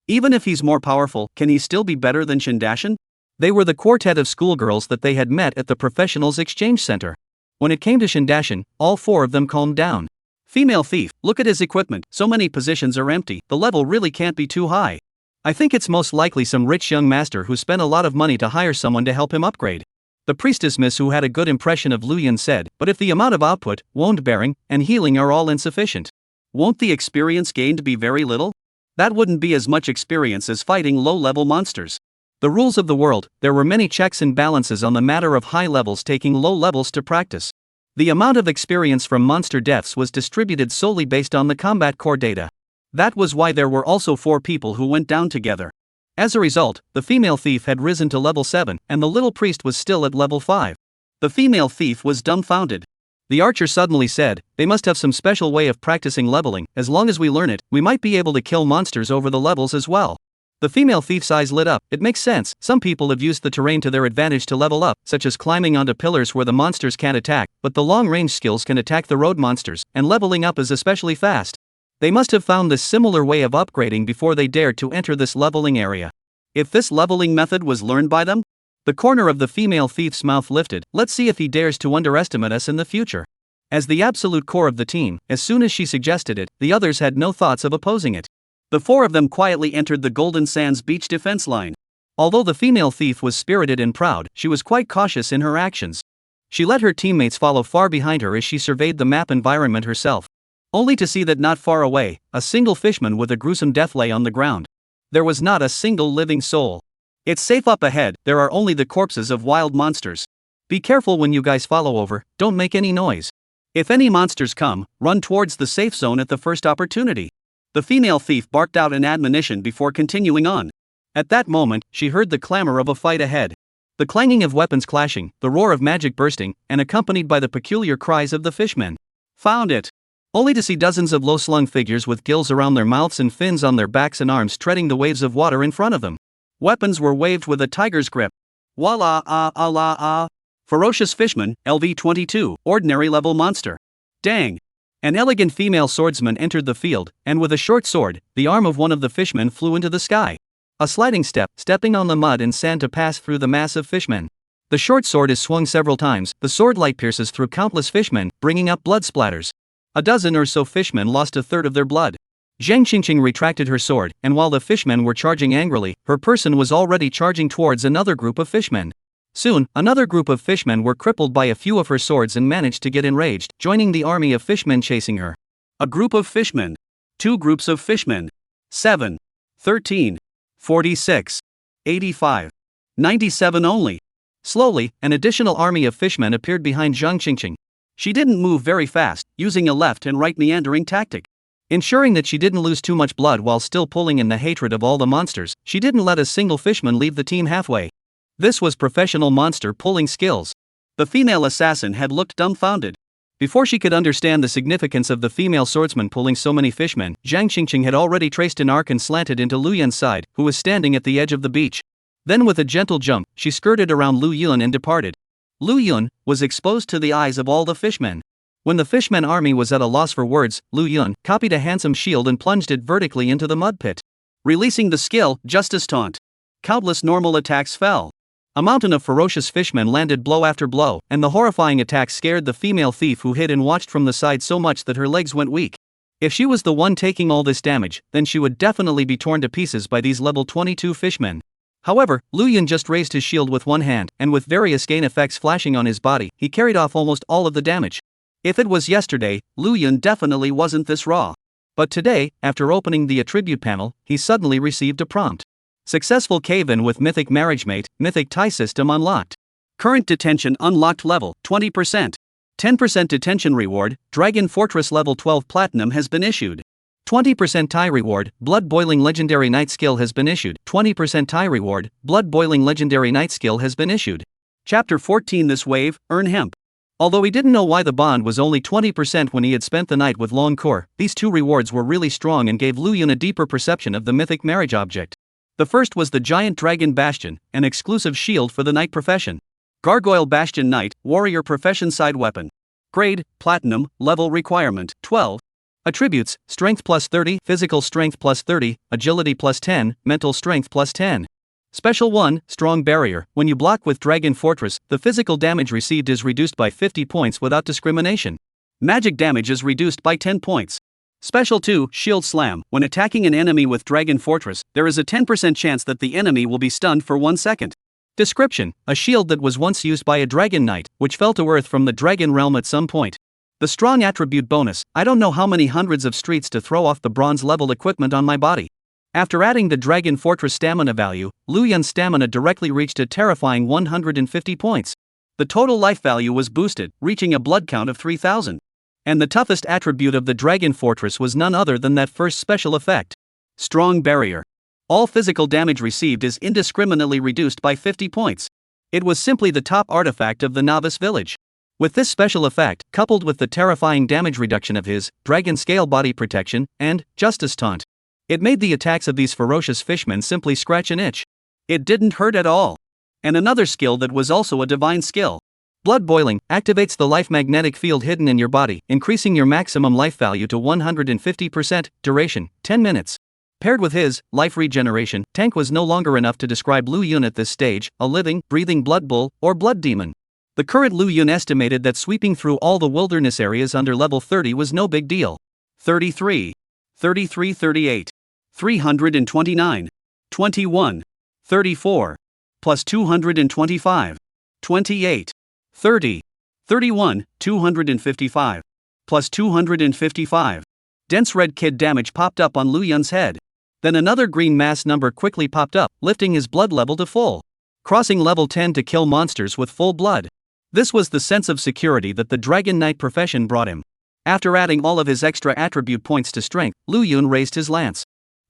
Even if he's more powerful, can he still be better than Shindashan? They were the quartet of schoolgirls that they had met at the Professionals Exchange Center. When it came to Shindashan, all 4 of them calmed down. Female thief, look at his equipment, so many positions are empty, the level really can't be too high. I think it's most likely some rich young master who spent a lot of money to hire someone to help him upgrade. The priestess miss who had a good impression of Lu Yun said, but if the amount of output, wound bearing, and healing are all insufficient, won't the experience gained be very little? That wouldn't be as much experience as fighting low-level monsters. The rules of the world, there were many checks and balances on the matter of high levels taking low levels to practice. The amount of experience from monster deaths was distributed solely based on the combat core data. That was why there were also 4 people who went down together. As a result, the female thief had risen to level 7, and the little priest was still at level 5. The female thief was dumbfounded. The archer suddenly said, they must have some special way of practicing leveling, as long as we learn it, we might be able to kill monsters over the levels as well. The female thief's eyes lit up. It makes sense, some people have used the terrain to their advantage to level up, such as climbing onto pillars where the monsters can't attack, but the long-range skills can attack the road monsters, and leveling up is especially fast. They must have found this similar way of upgrading before they dared to enter this leveling area. If this leveling method was learned by them? The corner of the female thief's mouth lifted. Let's see if he dares to underestimate us in the future. As the absolute core of the team, as soon as she suggested it, the others had no thoughts of opposing it. The 4 of them quietly entered the Golden Sands Beach defense line. Although the female thief was spirited and proud, she was quite cautious in her actions. She let her teammates follow far behind her as she surveyed the map environment herself. Only to see that not far away, a single fishman with a gruesome death lay on the ground. There was not a single living soul. It's safe up ahead, there are only the corpses of wild monsters. Be careful when you guys follow over, don't make any noise. If any monsters come, run towards the safe zone at the first opportunity. The female thief barked out an admonition before continuing on. At that moment, she heard the clamor of a fight ahead. The clanging of weapons clashing, the roar of magic bursting, and accompanied by the peculiar cries of the fishmen. Found it! Only to see dozens of low-slung figures with gills around their mouths and fins on their backs and arms treading the waves of water in front of them. Weapons were waved with a tiger's grip. Voila ah. Ferocious fishman, LV-22, ordinary level monster. Dang! An elegant female swordsman entered the field, and with a short sword, the arm of one of the fishmen flew into the sky. A sliding step, stepping on the mud and sand to pass through the mass of fishmen. The short sword is swung several times, the sword light pierces through countless fishmen, bringing up blood splatters. A dozen or so fishmen lost a third of their blood. Zhang Qingqing retracted her sword, and while the fishmen were charging angrily, her person was already charging towards another group of fishmen. Soon, another group of fishmen were crippled by a few of her swords and managed to get enraged, joining the army of fishmen chasing her. A group of fishmen. 2 groups of fishmen. 7. 13. 46. 85. 97 only. Slowly, an additional army of fishmen appeared behind Zhang Qingqing. She didn't move very fast, using a left and right meandering tactic. Ensuring that she didn't lose too much blood while still pulling in the hatred of all the monsters, she didn't let a single fishman leave the team halfway. This was professional monster pulling skills. The female assassin had looked dumbfounded. Before she could understand the significance of the female swordsman pulling so many fishmen, Zhang Qingqing had already traced an arc and slanted into Lu Yun's side, who was standing at the edge of the beach. Then with a gentle jump, she skirted around Lu Yun and departed. Lu Yun was exposed to the eyes of all the fishmen. When the fishmen army was at a loss for words, Lu Yun copied a handsome shield and plunged it vertically into the mud pit. Releasing the skill, Justice Taunt. Countless normal attacks fell. A mountain of ferocious fishmen landed blow after blow, and the horrifying attack scared the female thief who hid and watched from the side so much that her legs went weak. If she was the one taking all this damage, then she would definitely be torn to pieces by these level 22 fishmen. However, Lu Yun just raised his shield with one hand, and with various gain effects flashing on his body, he carried off almost all of the damage. If it was yesterday, Lu Yun definitely wasn't this raw. But today, after opening the attribute panel, he suddenly received a prompt. Successful cave-in with Mythic Marriage Mate, Mythic Tie System unlocked. Current detention unlocked level, 20%. 10% detention reward, Dragon Fortress level 12 Platinum has been issued. 20% tie reward, Blood Boiling Legendary Night Skill has been issued. 20% tie reward, Blood Boiling Legendary Night Skill has been issued. Chapter 14 This wave, earn hemp. Although he didn't know why the bond was only 20% when he had spent the night with Long Core, these two rewards were really strong and gave Lu Yun a deeper perception of the mythic marriage object. The first was the Giant Dragon Bastion, an exclusive shield for the Knight profession. Gargoyle Bastion Knight, Warrior Profession Side Weapon. Grade, Platinum, Level Requirement, 12. Attributes, Strength plus 30, Physical Strength plus 30, Agility plus 10, Mental Strength plus 10. Special 1, Strong Barrier. When you block with Dragon Fortress, the physical damage received is reduced by 50 points without discrimination. Magic damage is reduced by 10 points. Special 2, Shield Slam. When attacking an enemy with Dragon Fortress, there is a 10% chance that the enemy will be stunned for 1 second. Description: a shield that was once used by a Dragon Knight, which fell to earth from the Dragon Realm at some point. The strong attribute bonus: I don't know how many hundreds of streets to throw off the bronze level equipment on my body. After adding the Dragon Fortress stamina value, Lu Yun's stamina directly reached a terrifying 150 points. The total life value was boosted, reaching a blood count of 3000. And the toughest attribute of the Dragon Fortress was none other than that first special effect. Strong Barrier. All physical damage received is indiscriminately reduced by 50 points. It was simply the top artifact of the Novice Village. With this special effect, coupled with the terrifying damage reduction of his Dragon Scale Body Protection and Justice Taunt, it made the attacks of these ferocious fishmen simply scratch an itch. It didn't hurt at all. And another skill that was also a divine skill. Blood Boiling activates the life magnetic field hidden in your body, increasing your maximum life value to 150%, duration, 10 minutes. Paired with his life regeneration, tank was no longer enough to describe Lu Yun at this stage, a living, breathing blood bull, or blood demon. The current Lu Yun estimated that sweeping through all the wilderness areas under level 30 was no big deal. 33, 33, 38, 329, 21, 34, plus 225, 28, 30, 31, 255, plus 255. Dense red kid damage popped up on Lu Yun's head. Then another green mass number quickly popped up, lifting his blood level to full. Crossing level 10 to kill monsters with full blood. This was the sense of security that the Dragon Knight profession brought him. After adding all of his extra attribute points to strength, Lu Yun raised his lance.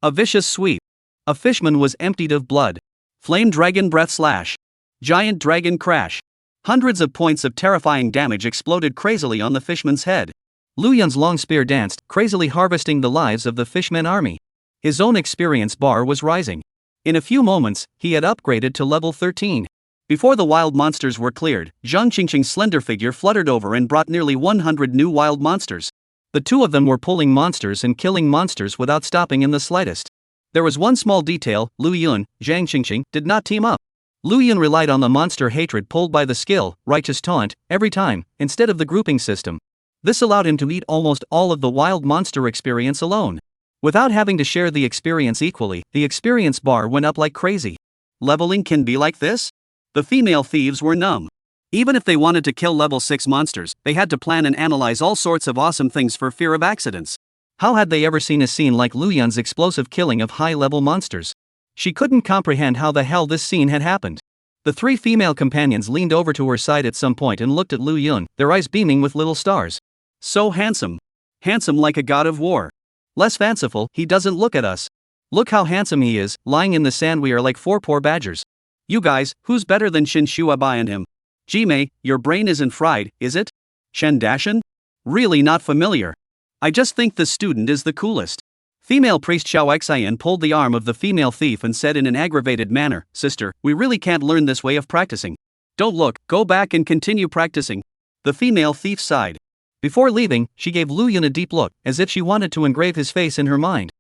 A vicious sweep. A fishman was emptied of blood. Flame Dragon Breath Slash. Giant Dragon Crash. Hundreds of points of terrifying damage exploded crazily on the fishman's head. Lu Yun's long spear danced, crazily harvesting the lives of the fishman army. His own experience bar was rising. In a few moments, he had upgraded to level 13. Before the wild monsters were cleared, Zhang Qingqing's slender figure fluttered over and brought nearly 100 new wild monsters. The two of them were pulling monsters and killing monsters without stopping in the slightest. There was one small detail: Lu Yun, Zhang Qingqing, did not team up. Lu Yun relied on the monster hatred pulled by the skill, Righteous Taunt, every time, instead of the grouping system. This allowed him to eat almost all of the wild monster experience alone. Without having to share the experience equally, the experience bar went up like crazy. Leveling can be like this? The female thieves were numb. Even if they wanted to kill level 6 monsters, they had to plan and analyze all sorts of awesome things for fear of accidents. How had they ever seen a scene like Lu Yun's explosive killing of high-level monsters? She couldn't comprehend how the hell this scene had happened. The three female companions leaned over to her side at some point and looked at Lu Yun, their eyes beaming with little stars. So handsome. Handsome like a god of war. Less fanciful, he doesn't look at us. Look how handsome he is, lying in the sand. We are like 4 poor badgers. You guys, who's better than Shin Shuabai and him? Jimei, your brain isn't fried, is it? Shen Dashan? Really not familiar. I just think the student is the coolest. Female priest Xiao Xian pulled the arm of the female thief and said in an aggravated manner, "Sister, we really can't learn this way of practicing. Don't look, go back and continue practicing." The female thief sighed. Before leaving, she gave Lu Yun a deep look, as if she wanted to engrave his face in her mind.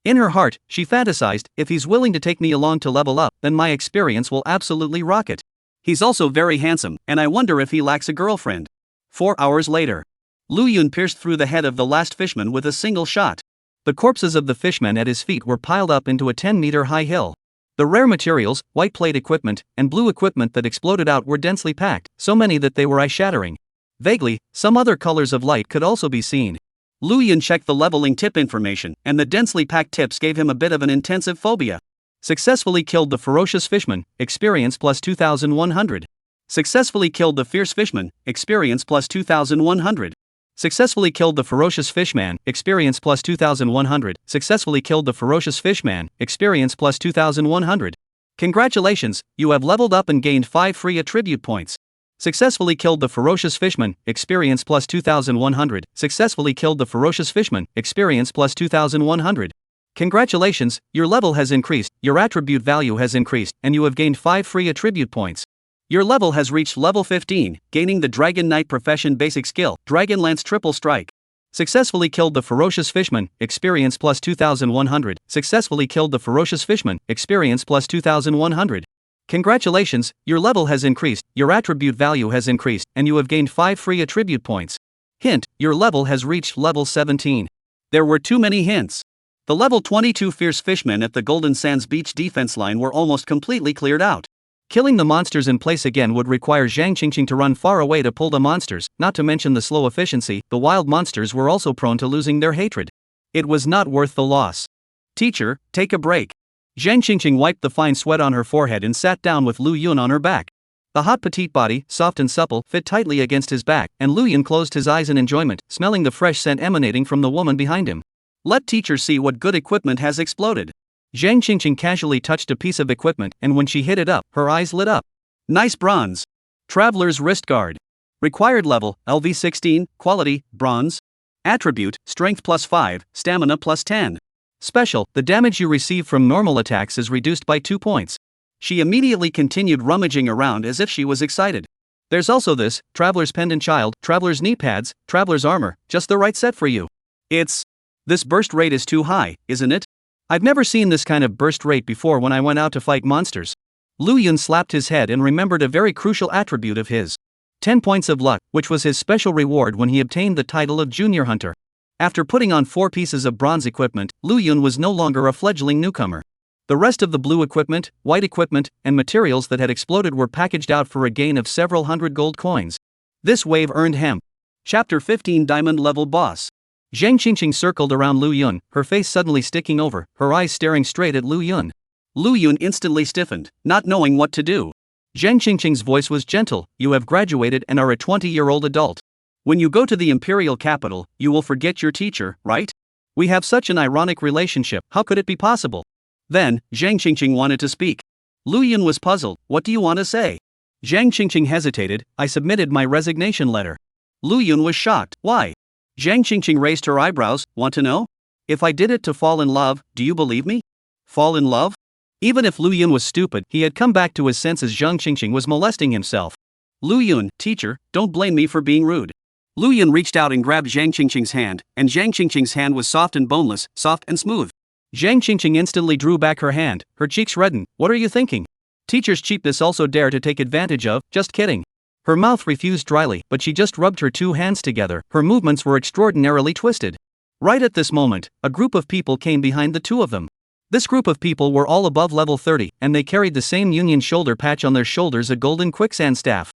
In her heart, she fantasized, if he's willing to take me along to level up, then my experience will absolutely rocket. He's also very handsome, and I wonder if he lacks a girlfriend. 4 hours later. Lu Yun pierced through the head of the last fishman with a single shot. The corpses of the fishmen at his feet were piled up into a 10-meter-high hill. The rare materials, white plate equipment, and blue equipment that exploded out were densely packed, so many that they were eye-shattering. Vaguely, some other colors of light could also be seen. Lu Yun checked the leveling tip information, and the densely packed tips gave him a bit of an intensive phobia. Successfully killed the ferocious fishman, experience plus 2100. Successfully killed the fierce fishman, experience plus 2100. Successfully killed the ferocious fishman, experience plus 2100. Successfully killed the ferocious fishman, experience plus 2100. Congratulations, you have leveled up and gained 5 free attribute points. Successfully killed the ferocious fishman, experience plus 2100. Successfully killed the ferocious fishman, experience plus 2100. Congratulations, your level has increased, your attribute value has increased, and you have gained 5 free attribute points. Your level has reached level 15, gaining the Dragon Knight profession basic skill, Dragon Lance Triple Strike. Successfully killed the ferocious fishman, experience plus 2100. Successfully killed the ferocious fishman, experience plus 2100. Congratulations, your level has increased, your attribute value has increased, and you have gained 5 free attribute points. Hint, your level has reached level 17. There were too many hints. The level 22 fierce fishmen at the Golden Sands beach defense line were almost completely cleared out. Killing the monsters in place again would require Zhang Qingqing to run far away to pull the monsters, not to mention the slow efficiency. The wild monsters were also prone to losing their hatred. It was not worth the loss. Teacher, take a break. Zhang Qingqing wiped the fine sweat on her forehead and sat down with Lu Yun on her back. The hot petite body, soft and supple, fit tightly against his back, and Lu Yun closed his eyes in enjoyment, smelling the fresh scent emanating from the woman behind him. Let teacher see what good equipment has exploded. Zhang Qingqing casually touched a piece of equipment, and when she hit it up, her eyes lit up. Nice bronze. Traveler's wrist guard. Required level, LV16, quality, bronze. Attribute, strength plus 5, stamina plus 10. Special, the damage you receive from normal attacks is reduced by 2 points. She immediately continued rummaging around as if she was excited. There's also this, Traveler's Pendant Child, Traveler's Knee Pads, Traveler's Armor, just the right set for you. This burst rate is too high, isn't it? I've never seen this kind of burst rate before when I went out to fight monsters. Lu Yun slapped his head and remembered a very crucial attribute of his. 10 points of luck, which was his special reward when he obtained the title of Junior Hunter. After putting on 4 pieces of bronze equipment, Lu Yun was no longer a fledgling newcomer. The rest of the blue equipment, white equipment, and materials that had exploded were packaged out for a gain of several hundred gold coins. This wave earned him. Chapter 15 Diamond Level Boss. Zhang Qingqing circled around Lu Yun, her face suddenly sticking over, her eyes staring straight at Lu Yun. Lu Yun instantly stiffened, not knowing what to do. Zhang Qingqing's voice was gentle. You have graduated and are a 20-year-old adult. When you go to the imperial capital, you will forget your teacher, right? We have such an ironic relationship, how could it be possible? Then, Zhang Qingqing wanted to speak. Lu Yun was puzzled. What do you want to say? Zhang Qingqing hesitated. I submitted my resignation letter. Lu Yun was shocked. Why? Zhang Qingqing raised her eyebrows. Want to know? If I did it to fall in love, do you believe me? Fall in love? Even if Lu Yun was stupid, he had come back to his senses. Zhang Qingqing was molesting himself. Lu Yun, teacher, don't blame me for being rude. Lu Yun reached out and grabbed Zhang Qingqing's hand, and Zhang Qingqing's hand was soft and boneless, soft and smooth. Zhang Qingqing instantly drew back her hand, her cheeks reddened. What are you thinking? Teacher's cheapness also dare to take advantage of, just kidding. Her mouth refused dryly, but she just rubbed her 2 hands together, her movements were extraordinarily twisted. Right at this moment, a group of people came behind the 2 of them. This group of people were all above level 30, and they carried the same union shoulder patch on their shoulders, a golden quicksand staff.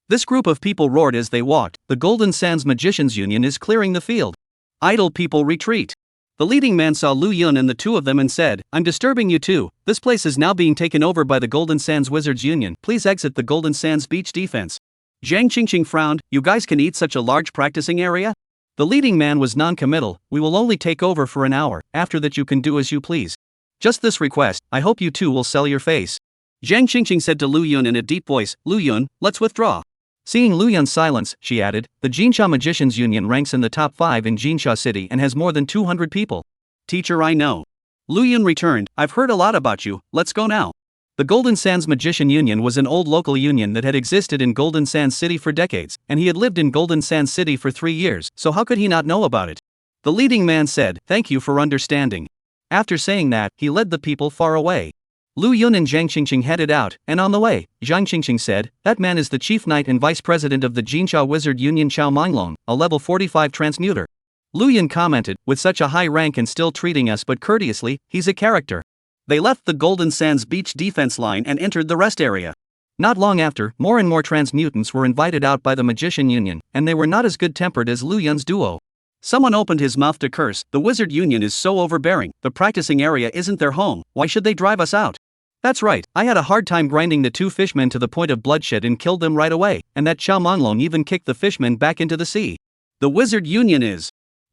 This group of people roared as they walked. The Golden Sands Magicians Union is clearing the field. Idle people retreat. The leading man saw Lu Yun and the 2 of them and said, I'm disturbing you too. This place is now being taken over by the Golden Sands Wizards Union. Please exit the Golden Sands beach defense. Zhang Qingqing frowned. You guys can eat such a large practicing area? The leading man was non-committal. We will only take over for an hour, after that you can do as you please. Just this request, I hope you two will sell your face. Zhang Qingqing said to Lu Yun in a deep voice, Lu Yun, let's withdraw. Seeing Lu Yun's silence, she added, the Jinsha Magicians Union ranks in the top 5 in Jinsha City and has more than 200 people. Teacher, I know. Lu Yun returned, I've heard a lot about you, let's go now. The Golden Sands Magician Union was an old local union that had existed in Golden Sands City for decades, and he had lived in Golden Sands City for 3 years, so how could he not know about it? The leading man said, thank you for understanding. After saying that, he led the people far away. Lu Yun and Zhang Qingqing headed out, and on the way, Zhang Qingqing said, that man is the chief knight and vice president of the Jinsha Wizard Union Chao Minglong, a level 45 transmuter. Lu Yun commented, with such a high rank and still treating us but courteously, he's a character. They left the Golden Sands beach defense line and entered the rest area. Not long after, more and more transmutants were invited out by the Magician Union, and they were not as good-tempered as Lu Yun's duo. Someone opened his mouth to curse. The Wizard Union is so overbearing. The practicing area isn't their home. Why should they drive us out? That's right, I had a hard time grinding the two fishmen to the point of bloodshed and killed them right away, and that Chow Manlong even kicked the fishmen back into the sea. The Wizard Union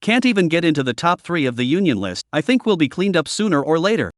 can't even get into the top 3 of the union list. I think we'll be cleaned up sooner or later.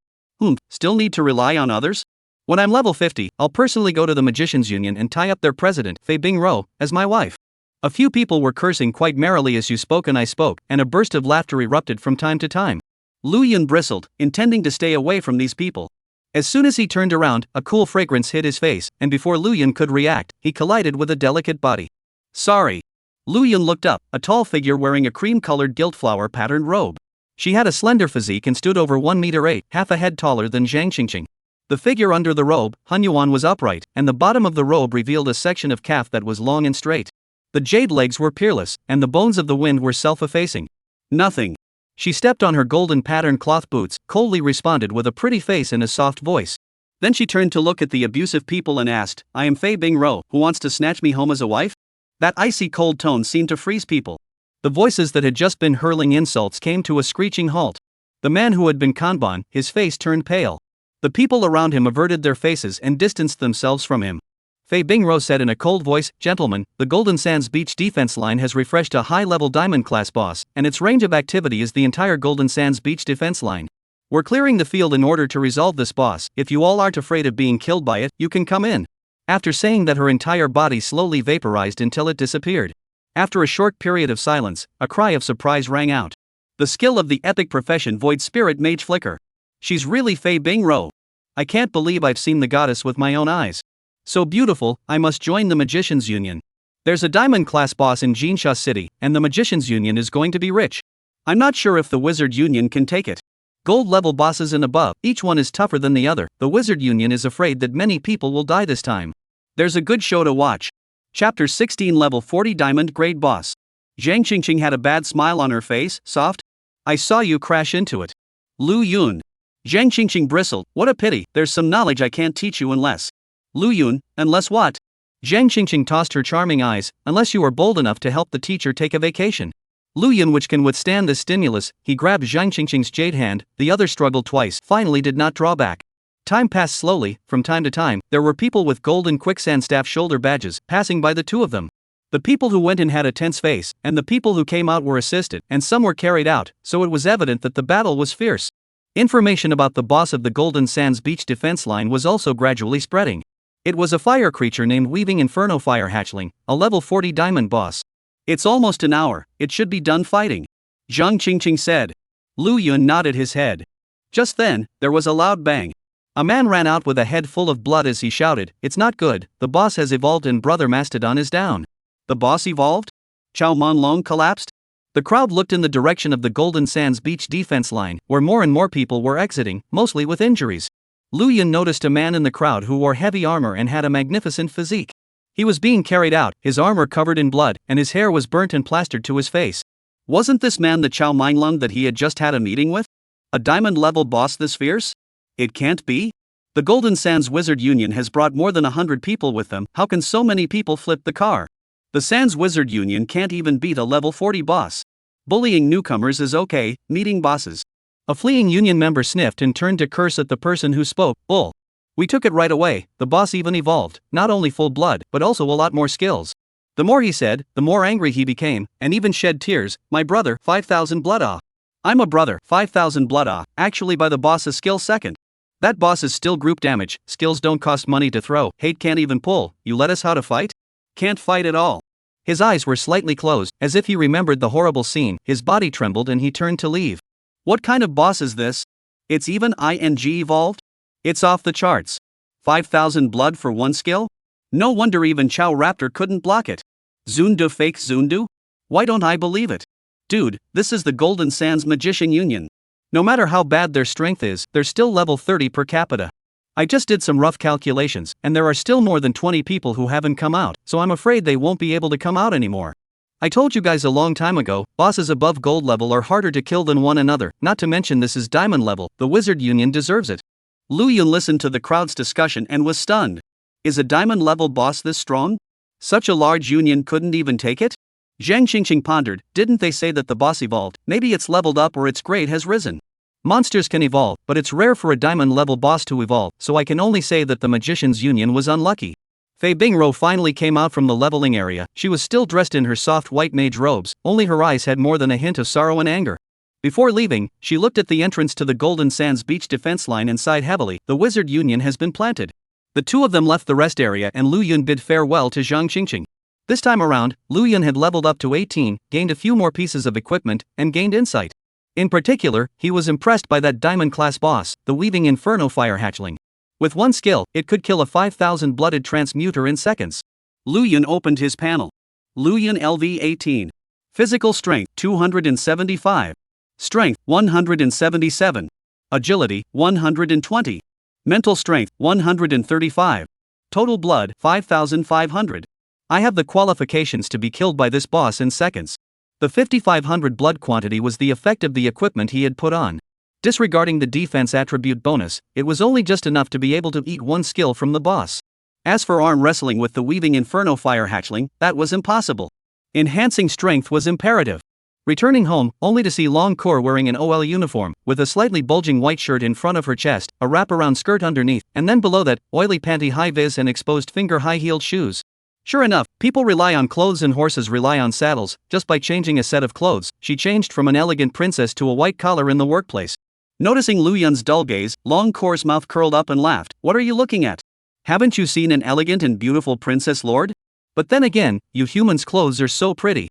Still need to rely on others? When I'm level 50, I'll personally go to the Magicians Union and tie up their president, Fei Bingro, as my wife. A few people were cursing quite merrily as you spoke and I spoke, and a burst of laughter erupted from time to time. Lu Yun bristled, intending to stay away from these people. As soon as he turned around, a cool fragrance hit his face, and before Lu Yun could react, he collided with a delicate body. Sorry. Lu Yun looked up, a tall figure wearing a cream-colored gilt-flower-patterned robe. She had a slender physique and stood over 1 meter 8, half a head taller than Zhang Qingqing. The figure under the robe, Han Yuan, was upright, and the bottom of the robe revealed a section of calf that was long and straight. The jade legs were peerless, and the bones of the wind were self-effacing. Nothing. She stepped on her golden patterned cloth boots, coldly responded with a pretty face and a soft voice. Then she turned to look at the abusive people and asked, I am Fei Bingro, who wants to snatch me home as a wife? That icy cold tone seemed to freeze people. The voices that had just been hurling insults came to a screeching halt. The man who had been Kanban, his face turned pale. The people around him averted their faces and distanced themselves from him. Fei Bingro said in a cold voice, Gentlemen, the Golden Sands Beach defense line has refreshed a high-level diamond-class boss, and its range of activity is the entire Golden Sands Beach defense line. We're clearing the field in order to resolve this boss. If you all aren't afraid of being killed by it, you can come in. After saying that, her entire body slowly vaporized until it disappeared. After a short period of silence, a cry of surprise rang out. The skill of the epic profession Void Spirit Mage flicker. She's really Fei Bingro. I can't believe I've seen the goddess with my own eyes. So beautiful, I must join the Magicians Union. There's a diamond-class boss in Jinsha City, and the Magicians Union is going to be rich. I'm not sure if the Wizard Union can take it. Gold-level bosses and above, each one is tougher than the other. The Wizard Union is afraid that many people will die this time. There's a good show to watch. Chapter 16 Level 40 Diamond Grade Boss. Zhang Qingqing had a bad smile on her face. Soft? I saw you crash into it. Lu Yun. Zhang Qingqing bristled. What a pity, there's some knowledge I can't teach you unless. Lu Yun, unless what? Zhang Qingqing tossed her charming eyes. Unless you are bold enough to help the teacher take a vacation. Lu Yun, which can withstand this stimulus, he grabbed Zhang Qingqing's jade hand, the other struggled twice, finally did not draw back. Time passed slowly. From time to time, there were people with golden quicksand staff shoulder badges, passing by the two of them. The people who went in had a tense face, and the people who came out were assisted, and some were carried out, so it was evident that the battle was fierce. Information about the boss of the Golden Sands Beach defense line was also gradually spreading. It was a fire creature named Weaving Inferno Fire Hatchling, a level 40 diamond boss. It's almost an hour, it should be done fighting. Zhang Qingqing said. Lu Yun nodded his head. Just then, there was a loud bang. A man ran out with a head full of blood as he shouted, It's not good, the boss has evolved and Brother Mastodon is down. The boss evolved? Chow Manlong collapsed? The crowd looked in the direction of the Golden Sands Beach defense line, where more and more people were exiting, mostly with injuries. Lu Yun noticed a man in the crowd who wore heavy armor and had a magnificent physique. He was being carried out, his armor covered in blood, and his hair was burnt and plastered to his face. Wasn't this man the Chow Manlong that he had just had a meeting with? A diamond-level boss this fierce? It can't be? The Golden Sands Wizard Union has brought more than 100 people with them. How can so many people flip the car? The Sands Wizard Union can't even beat a level 40 boss. Bullying newcomers is okay, meeting bosses. A fleeing union member sniffed and turned to curse at the person who spoke. Bull. We took it right away, the boss even evolved, not only full blood, but also a lot more skills. The more he said, the more angry he became, and even shed tears. My brother, 5,000 blood ah. I'm a brother, 5,000 blood ah, actually by the boss's skill second. That boss is still group damage, skills don't cost money to throw, hate can't even pull, you let us how to fight? Can't fight at all. His eyes were slightly closed, as if he remembered the horrible scene, his body trembled and he turned to leave. What kind of boss is this? It's even ING evolved? It's off the charts. 5,000 blood for one skill? No wonder even Chow Raptor couldn't block it. Zundu fake Zundu? Why don't I believe it? Dude, this is the Golden Sands Magician Union. No matter how bad their strength is, they're still level 30 per capita. I just did some rough calculations, and there are still more than 20 people who haven't come out, so I'm afraid they won't be able to come out anymore. I told you guys a long time ago, bosses above gold level are harder to kill than one another, not to mention this is diamond level, the Wizard Union deserves it. Lu Yun listened to the crowd's discussion and was stunned. Is a diamond level boss this strong? Such a large union couldn't even take it? Zhang Xingqing pondered, didn't they say that the boss evolved? Maybe it's leveled up or its grade has risen. Monsters can evolve, but it's rare for a diamond level boss to evolve, so I can only say that the magician's union was unlucky. Fei Bingro finally came out from the leveling area. She was still dressed in her soft white mage robes, only her eyes had more than a hint of sorrow and anger. Before leaving, she looked at the entrance to the Golden Sands beach defense line and sighed heavily. The wizard union has been planted. The two of them left the rest area and Lu Yun bid farewell to Zhang Xingqing. This time around, Lu Yun had leveled up to 18, gained a few more pieces of equipment, and gained insight. In particular, he was impressed by that diamond-class boss, the Weaving Inferno Fire Hatchling. With one skill, it could kill a 5,000 blooded transmuter in seconds. Lu Yun opened his panel. Lu Yun LV 18. Physical strength 275. Strength 177. Agility 120. Mental strength 135. Total blood 5,500. I have the qualifications to be killed by this boss in seconds. The 5,500 blood quantity was the effect of the equipment he had put on. Disregarding the defense attribute bonus, it was only just enough to be able to eat one skill from the boss. As for arm wrestling with the Weaving Inferno Fire Hatchling, that was impossible. Enhancing strength was imperative. Returning home, only to see Long Kor wearing an OL uniform, with a slightly bulging white shirt in front of her chest, a wraparound skirt underneath, and then below that, oily panty high-vis and exposed finger high-heeled shoes. Sure enough, people rely on clothes and horses rely on saddles. Just by changing a set of clothes, she changed from an elegant princess to a white collar in the workplace. Noticing Lu Yun's dull gaze, Long Kor's mouth curled up and laughed. What are you looking at? Haven't you seen an elegant and beautiful princess, lord? But then again, you humans' clothes are so pretty.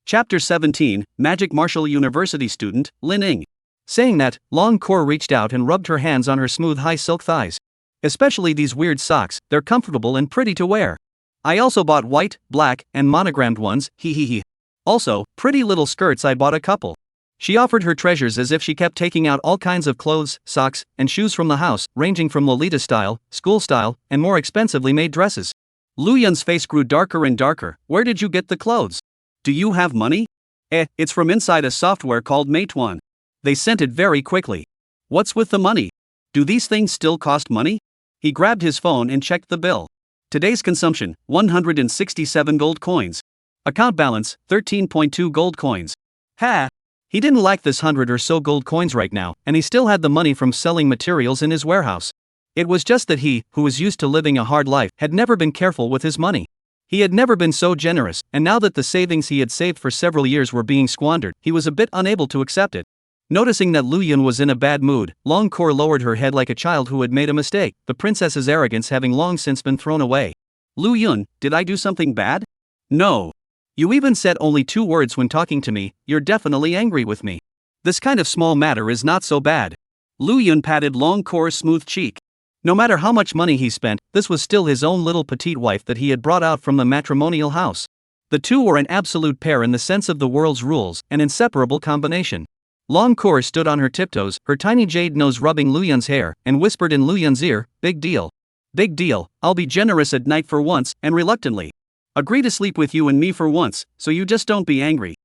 Chapter 17, Magic Martial University student, Lin Ying. Saying that, Long Kor reached out and rubbed her hands on her smooth high silk thighs. Especially these weird socks, they're comfortable and pretty to wear. I also bought white, black, and monogrammed ones, hee. Also, pretty little skirts, I bought a couple. She offered her treasures as if she kept taking out all kinds of clothes, socks, and shoes from the house, ranging from Lolita style, school style, and more expensively made dresses. Lu Yun's face grew darker and darker. Where did you get the clothes? Do you have money? It's from inside a software called Meituan. They sent it very quickly. What's with the money? Do these things still cost money? He grabbed his phone and checked the bill. Today's consumption, 167 gold coins. Account balance, 13.2 gold coins. Ha! He didn't like this 100 or so gold coins right now, and he still had the money from selling materials in his warehouse. It was just that he, who was used to living a hard life, had never been careful with his money. He had never been so generous, and now that the savings he had saved for several years were being squandered, he was a bit unable to accept it. Noticing that Lu Yun was in a bad mood, Long Kor lowered her head like a child who had made a mistake, the princess's arrogance having long since been thrown away. Lu Yun, did I do something bad? No. You even said only 2 words when talking to me. You're definitely angry with me. This kind of small matter is not so bad. Lu Yun patted Long Kor's smooth cheek. No matter how much money he spent, this was still his own little petite wife that he had brought out from the matrimonial house. The two were an absolute pair in the sense of the world's rules, an inseparable combination. Long Kor stood on her tiptoes, her tiny jade nose rubbing Lu Yun's hair, and whispered in Lu Yun's ear, "Big deal. Big deal, I'll be generous at night for once, and reluctantly. Agree to sleep with you and me for once, so you just don't be angry."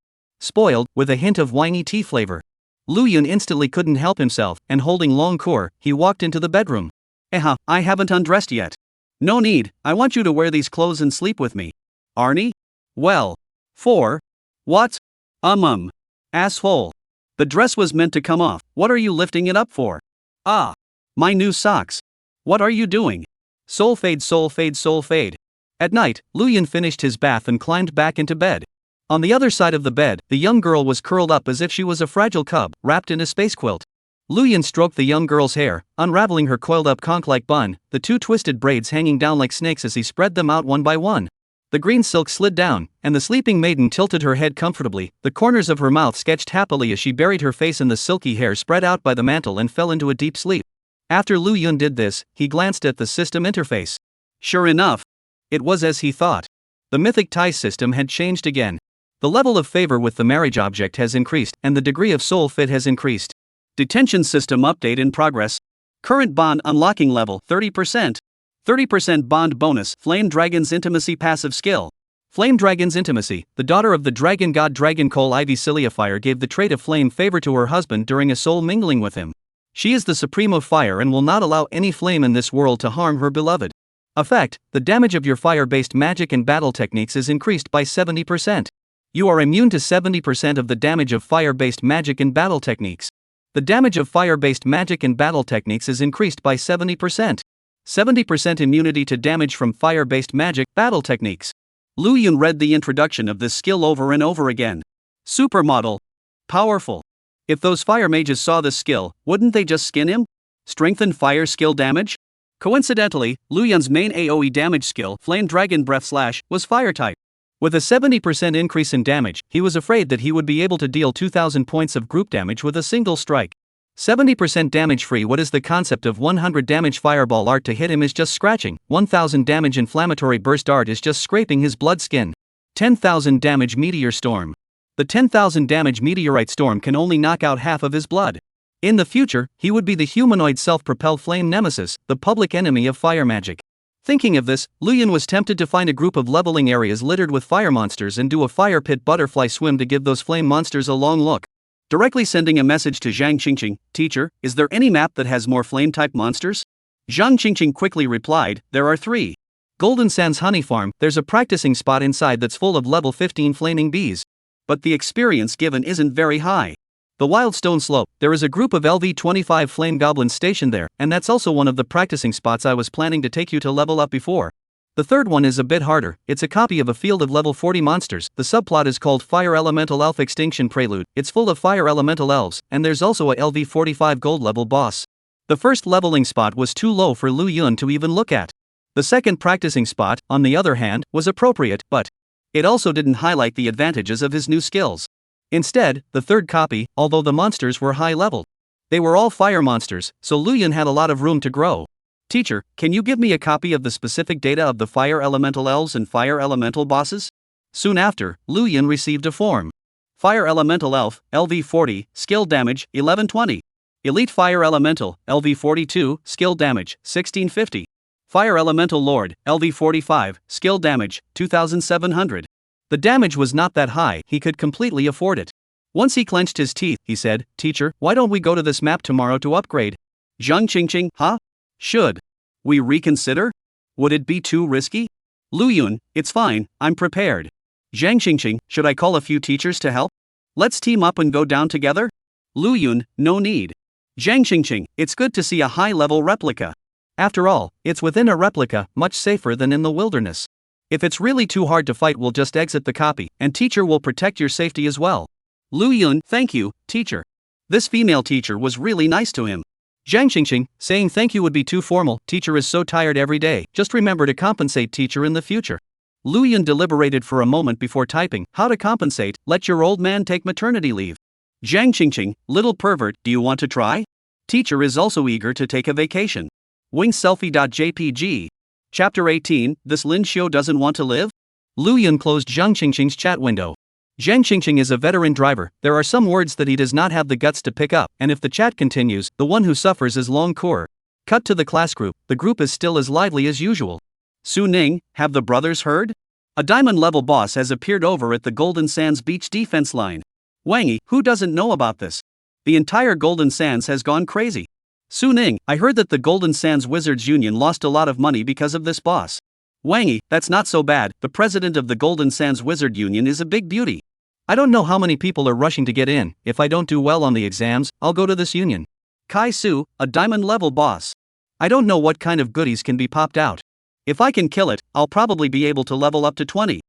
Spoiled, with a hint of whiny tea flavor. Lu Yun instantly couldn't help himself, and holding Long Kor, he walked into the bedroom. I haven't undressed yet. No need, I want you to wear these clothes and sleep with me. Arnie? Well. For? What? Asshole. The dress was meant to come off, what are you lifting it up for? Ah. My new socks. What are you doing? Soul fade, soul fade, soul fade. At night, Lu Yun finished his bath and climbed back into bed. On the other side of the bed, the young girl was curled up as if she was a fragile cub, wrapped in a space quilt. Lu Yun stroked the young girl's hair, unraveling her coiled-up conch-like bun, the 2 twisted braids hanging down like snakes as he spread them out one by one. The green silk slid down, and the sleeping maiden tilted her head comfortably, the corners of her mouth sketched happily as she buried her face in the silky hair spread out by the mantle and fell into a deep sleep. After Lu Yun did this, he glanced at the system interface. Sure enough, it was as he thought. The mythic tie system had changed again. The level of favor with the marriage object has increased, and the degree of soul fit has increased. Detention system update in progress. Current bond unlocking level 30%. 30% bond bonus. Flame Dragon's Intimacy passive skill. Flame Dragon's Intimacy, the daughter of the dragon god Dragon Cole Ivy Cilia Fire, gave the trait of flame favor to her husband during a soul mingling with him. She is the supreme of fire and will not allow any flame in this world to harm her beloved. Effect: the damage of your fire-based magic and battle techniques is increased by 70%. You are immune to 70% of the damage of fire-based magic and battle techniques. The damage of fire-based magic and battle techniques is increased by 70%. 70% immunity to damage from fire-based magic, battle techniques. Lu Yun read the introduction of this skill over and over again. Supermodel. Powerful. If those fire mages saw this skill, wouldn't they just skin him? Strengthen fire skill damage? Coincidentally, Lu Yun's main AoE damage skill, Flame Dragon Breath Slash, was fire type. With a 70% increase in damage, he was afraid that he would be able to deal 2000 points of group damage with a single strike. 70% damage free. What is the concept of 100 damage fireball art to hit him is just scratching, 1000 damage inflammatory burst art is just scraping his blood skin. 10,000 damage meteor storm. The 10,000 damage meteorite storm can only knock out half of his blood. In the future, he would be the humanoid self-propelled flame nemesis, the public enemy of fire magic. Thinking of this, Lu Yun was tempted to find a group of leveling areas littered with fire monsters and do a fire pit butterfly swim to give those flame monsters a long look. Directly sending a message to Zhang Qingqing, "Teacher, is there any map that has more flame-type monsters?" Zhang Qingqing quickly replied, "There are 3. Golden Sands Honey Farm, there's a practicing spot inside that's full of level 15 flaming bees. But the experience given isn't very high. The Wildstone Slope, there is a group of LV-25 flame goblins stationed there, and that's also one of the practicing spots I was planning to take you to level up before. The third one is a bit harder, it's a copy of a field of level 40 monsters, the subplot is called Fire Elemental Elf Extinction Prelude, it's full of fire elemental elves, and there's also a LV-45 gold level boss. The first leveling spot was too low for Lu Yun to even look at. The second practicing spot, on the other hand, was appropriate, but it also didn't highlight the advantages of his new skills. Instead, the third copy, although the monsters were high level, they were all fire monsters, so Lu Yun had a lot of room to grow. "Teacher, can you give me a copy of the specific data of the fire elemental elves and fire elemental bosses?" Soon after, Lu Yun received a form. Fire Elemental Elf, LV40, skill damage, 1120. Elite Fire Elemental, LV42, skill damage, 1650. Fire Elemental Lord, LV45, skill damage, 2700. The damage was not that high, he could completely afford it. Once he clenched his teeth, he said, "Teacher, why don't we go to this map tomorrow to upgrade?" Zhang Qingqing, huh? Should we reconsider? Would it be too risky? Lu Yun, it's fine, I'm prepared. Zhang Qingqing, should I call a few teachers to help? Let's team up and go down together? Lu Yun, no need. Zhang Qingqing, it's good to see a high-level replica. After all, it's within a replica, much safer than in the wilderness. If it's really too hard to fight, we'll just exit the copy, and teacher will protect your safety as well. Lu Yun, thank you, teacher. This female teacher was really nice to him. Zhang Qingqing, saying thank you would be too formal, teacher is so tired every day, just remember to compensate teacher in the future. Lu Yun deliberated for a moment before typing, how to compensate, let your old man take maternity leave. Zhang Qingqing, little pervert, do you want to try? Teacher is also eager to take a vacation. Wingselfie.jpg. Chapter 18, this Lin Xiu doesn't want to live? Lu Yun closed Zhang Qingqing's chat window. Zhang Qingqing is a veteran driver, there are some words that he does not have the guts to pick up, and if the chat continues, the one who suffers is Long Cour. Cut to the class group, the group is still as lively as usual. Su Ning, have the brothers heard? A diamond-level boss has appeared over at the Golden Sands beach defense line. Wang Yi, who doesn't know about this? The entire Golden Sands has gone crazy. Su Ning, I heard that the Golden Sands Wizards Union lost a lot of money because of this boss. Wang Yi, that's not so bad, the president of the Golden Sands Wizard Union is a big beauty. I don't know how many people are rushing to get in, if I don't do well on the exams, I'll go to this union. Kai Su, a diamond-level boss. I don't know what kind of goodies can be popped out. If I can kill it, I'll probably be able to level up to 20.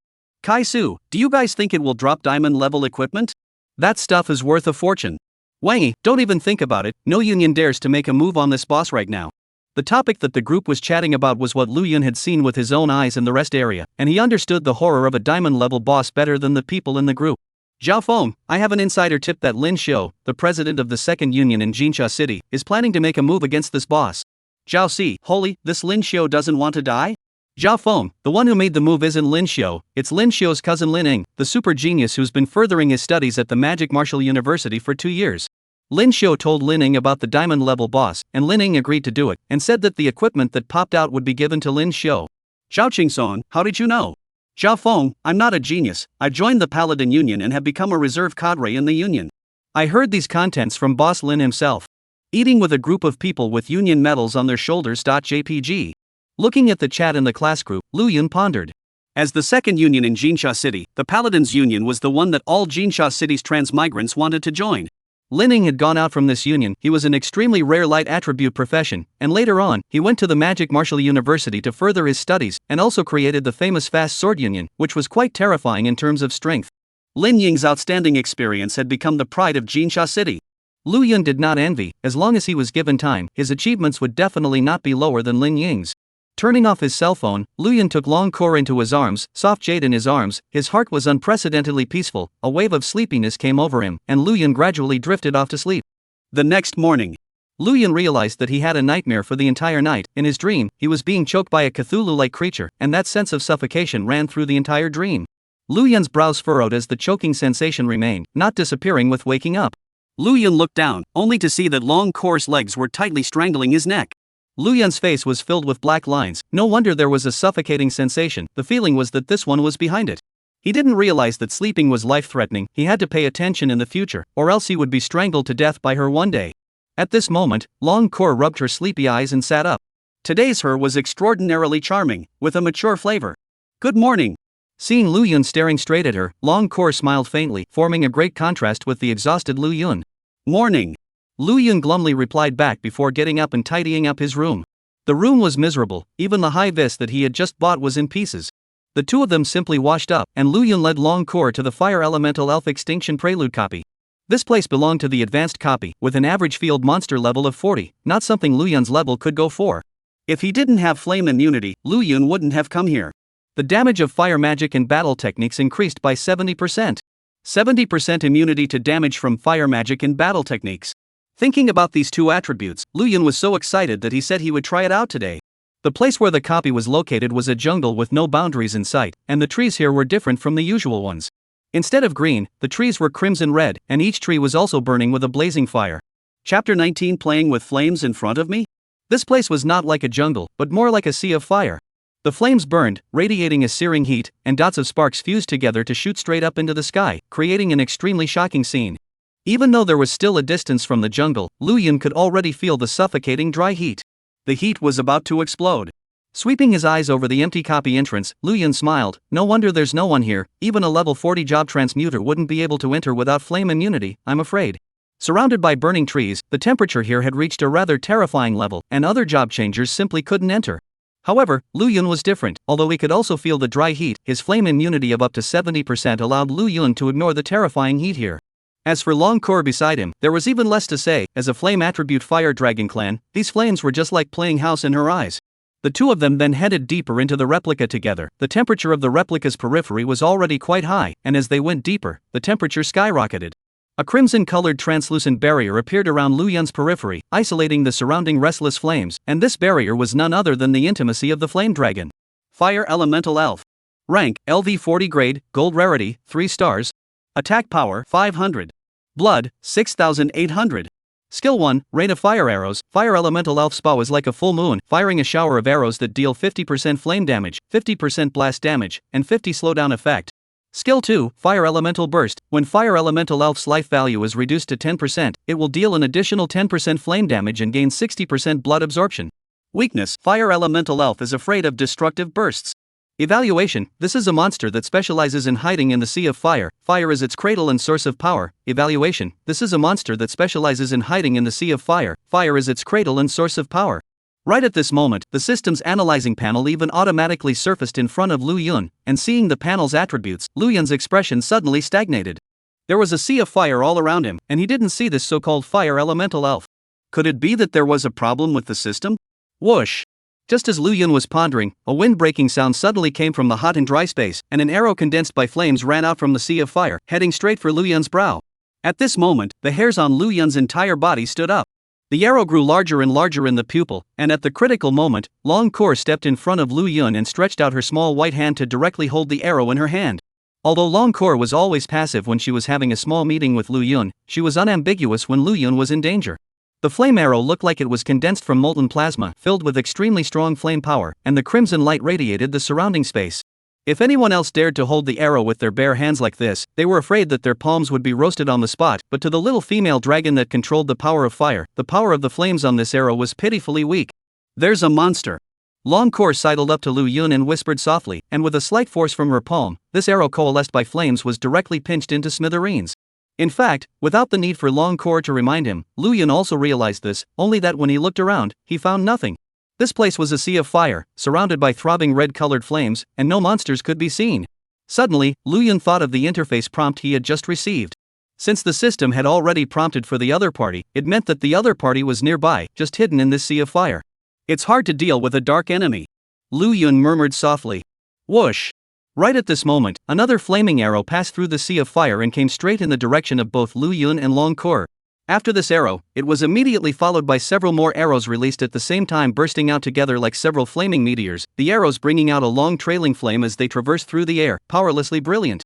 Kai Su, do you guys think it will drop diamond-level equipment? That stuff is worth a fortune. Wang Yi, don't even think about it, no union dares to make a move on this boss right now. The topic that the group was chatting about was what Lu Yun had seen with his own eyes in the rest area, and he understood the horror of a diamond-level boss better than the people in the group. Zhao Feng, I have an insider tip that Lin Xiu, the president of the second union in Jinsha City, is planning to make a move against this boss. Zhao Si, holy, this Lin Xiu doesn't want to die? Zhao Feng, the one who made the move isn't Lin Xiu, it's Lin Xiu's cousin Lin Ing, the super genius who's been furthering his studies at the Magic Martial University for 2 years. Lin Xiu told Lin Ing about the diamond-level boss, and Lin Ing agreed to do it, and said that the equipment that popped out would be given to Lin Xiu. Zhao Qingson, how did you know? Zhao Feng, I'm not a genius, I joined the Paladin Union and have become a reserve cadre in the Union. I heard these contents from Boss Lin himself. Eating with a group of people with Union medals on their shoulders. JPG. Looking at the chat in the class group, Lu Yun pondered. As the second union in Jinsha City, the Paladins Union was the one that all Jinsha City's transmigrants wanted to join. Linning had gone out from this union. He was an extremely rare light attribute profession, and later on, he went to the Magic Martial University to further his studies, and also created the famous Fast Sword Union, which was quite terrifying in terms of strength. Lin Ying's outstanding experience had become the pride of Jinsha City. Lu Yun did not envy. As long as he was given time, his achievements would definitely not be lower than Lin Ying's. Turning off his cell phone, Lu Yun took Long Core into his arms, soft jade in his arms. His heart was unprecedentedly peaceful. A wave of sleepiness came over him, and Lu Yun gradually drifted off to sleep. The next morning, Lu Yun realized that he had a nightmare for the entire night. In his dream, he was being choked by a Cthulhu-like creature, and that sense of suffocation ran through the entire dream. Lu Yun's brows furrowed as the choking sensation remained, not disappearing with waking up. Lu Yun looked down, only to see that Long Core's legs were tightly strangling his neck. Lu Yun's face was filled with black lines. No wonder there was a suffocating sensation. The feeling was that this one was behind it. He didn't realize that sleeping was life-threatening. He had to pay attention in the future, or else he would be strangled to death by her one day. At this moment, Long Core rubbed her sleepy eyes and sat up. Today's her was extraordinarily charming, with a mature flavor. Good morning. Seeing Lu Yun staring straight at her, Long Core smiled faintly, forming a great contrast with the exhausted Lu Yun. Morning. Lu Yun glumly replied back before getting up and tidying up his room. The room was miserable. Even the high vis that he had just bought was in pieces. The two of them simply washed up, and Lu Yun led Long Core to the Fire Elemental Elf Extinction Prelude copy. This place belonged to the advanced copy, with an average field monster level of 40, not something Lu Yun's level could go for. If he didn't have flame immunity, Lu Yun wouldn't have come here. The damage of fire magic and battle techniques increased by 70%. 70% immunity to damage from fire magic and battle techniques. Thinking about these two attributes, Lu Yun was so excited that he said he would try it out today. The place where the copy was located was a jungle with no boundaries in sight, and the trees here were different from the usual ones. Instead of green, the trees were crimson red, and each tree was also burning with a blazing fire. Chapter 19 Playing with flames in front of me? This place was not like a jungle, but more like a sea of fire. The flames burned, radiating a searing heat, and dots of sparks fused together to shoot straight up into the sky, creating an extremely shocking scene. Even though there was still a distance from the jungle, Lu Yun could already feel the suffocating dry heat. The heat was about to explode. Sweeping his eyes over the empty copy entrance, Lu Yun smiled. No wonder there's no one here. Even a level 40 job transmuter wouldn't be able to enter without flame immunity, I'm afraid. Surrounded by burning trees, the temperature here had reached a rather terrifying level, and other job changers simply couldn't enter. However, Lu Yun was different. Although he could also feel the dry heat, his flame immunity of up to 70% allowed Lu Yun to ignore the terrifying heat here. As for Long Core beside him, there was even less to say. As a flame attribute fire dragon clan, these flames were just like playing house in her eyes. The two of them then headed deeper into the replica together. The temperature of the replica's periphery was already quite high, and as they went deeper, the temperature skyrocketed. A crimson-colored translucent barrier appeared around Lu Yun's periphery, isolating the surrounding restless flames, and this barrier was none other than the intimacy of the flame dragon. Fire Elemental Elf. Rank, LV 40 grade, gold rarity, 3 stars. Attack power, 500. Blood, 6,800. Skill 1, Rain of Fire Arrows. Fire Elemental Elf Spa is like a full moon, firing a shower of arrows that deal 50% flame damage, 50% blast damage, and 50 slowdown effect. Skill 2, Fire Elemental Burst. When Fire Elemental Elf's life value is reduced to 10%, it will deal an additional 10% flame damage and gain 60% blood absorption. Weakness, Fire Elemental Elf is afraid of destructive bursts. Evaluation, this is a monster that specializes in hiding in the sea of fire. Fire is its cradle and source of power. Evaluation, this is a monster that specializes in hiding in the sea of fire. Fire is its cradle and source of power. Right at this moment, the system's analyzing panel even automatically surfaced in front of Lu Yun, and seeing the panel's attributes, Lu Yun's expression suddenly stagnated. There was a sea of fire all around him, and he didn't see this so-called fire elemental elf. Could it be that there was a problem with the system? Whoosh! Just as Lu Yun was pondering, a wind-breaking sound suddenly came from the hot and dry space, and an arrow condensed by flames ran out from the sea of fire, heading straight for Lu Yun's brow. At this moment, the hairs on Lu Yun's entire body stood up. The arrow grew larger and larger in the pupil, and at the critical moment, Long Core stepped in front of Lu Yun and stretched out her small white hand to directly hold the arrow in her hand. Although Long Core was always passive when she was having a small meeting with Lu Yun, she was unambiguous when Lu Yun was in danger. The flame arrow looked like it was condensed from molten plasma, filled with extremely strong flame power, and the crimson light radiated the surrounding space. If anyone else dared to hold the arrow with their bare hands like this, they were afraid that their palms would be roasted on the spot, but to the little female dragon that controlled the power of fire, the power of the flames on this arrow was pitifully weak. There's a monster. Long Kor sidled up to Lu Yun and whispered softly, and with a slight force from her palm, this arrow coalesced by flames was directly pinched into smithereens. In fact, without the need for Long Kor to remind him, Lu Yun also realized this, only that when he looked around, he found nothing. This place was a sea of fire, surrounded by throbbing red-colored flames, and no monsters could be seen. Suddenly, Lu Yun thought of the interface prompt he had just received. Since the system had already prompted for the other party, it meant that the other party was nearby, just hidden in this sea of fire. It's hard to deal with a dark enemy, Lu Yun murmured softly. Whoosh! Right at this moment, another flaming arrow passed through the sea of fire and came straight in the direction of both Lu Yun and Long Kor. After this arrow, it was immediately followed by several more arrows released at the same time, bursting out together like several flaming meteors, the arrows bringing out a long trailing flame as they traversed through the air, powerlessly brilliant.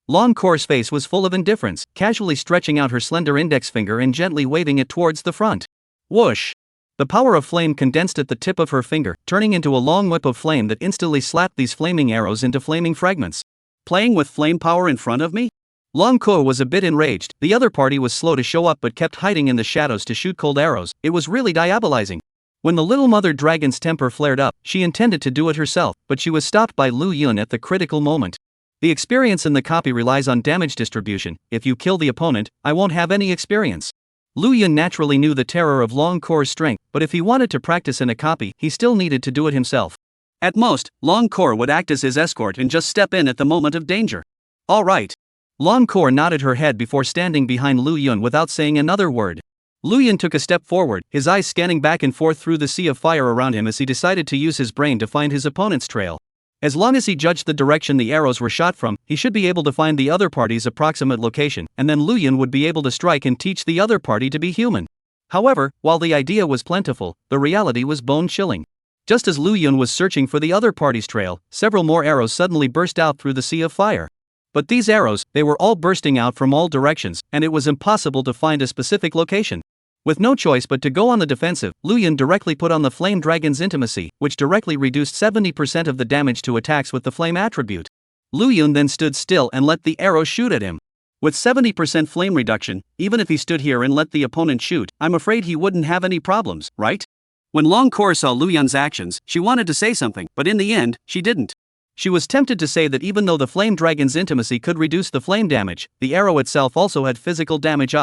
Long Kor's face was full of indifference, casually stretching out her slender index finger and gently waving it towards the front. Whoosh! The power of flame condensed at the tip of her finger, turning into a long whip of flame that instantly slapped these flaming arrows into flaming fragments. Playing with flame power in front of me? Long Kor was a bit enraged. The other party was slow to show up but kept hiding in the shadows to shoot cold arrows. It was really diabolizing. When the little mother dragon's temper flared up, she intended to do it herself, but she was stopped by Lu Yun at the critical moment. The experience in the copy relies on damage distribution. If you kill the opponent, I won't have any experience. Lu Yun naturally knew the terror of Long Kor's strength, but if he wanted to practice in a copy, he still needed to do it himself. At most, Long Kor would act as his escort and just step in at the moment of danger. All right. Long Kor nodded her head before standing behind Lu Yun without saying another word. Lu Yun took a step forward, his eyes scanning back and forth through the sea of fire around him as he decided to use his brain to find his opponent's trail. As long as he judged the direction the arrows were shot from, he should be able to find the other party's approximate location, and then Lu Yun would be able to strike and teach the other party to be human. However, while the idea was plentiful, the reality was bone-chilling. Just as Lu Yun was searching for the other party's trail, several more arrows suddenly burst out through the sea of fire. But these arrows, they were all bursting out from all directions, and it was impossible to find a specific location. With no choice but to go on the defensive, Lu Yun directly put on the Flame Dragon's Intimacy, which directly reduced 70% of the damage to attacks with the Flame attribute. Lu Yun then stood still and let the arrow shoot at him. With 70% flame reduction, even if he stood here and let the opponent shoot, I'm afraid he wouldn't have any problems, right? When Long Kor saw Lu Yun's actions, she wanted to say something, but in the end, she didn't. She was tempted to say that even though the Flame Dragon's Intimacy could reduce the flame damage, the arrow itself also had physical damage.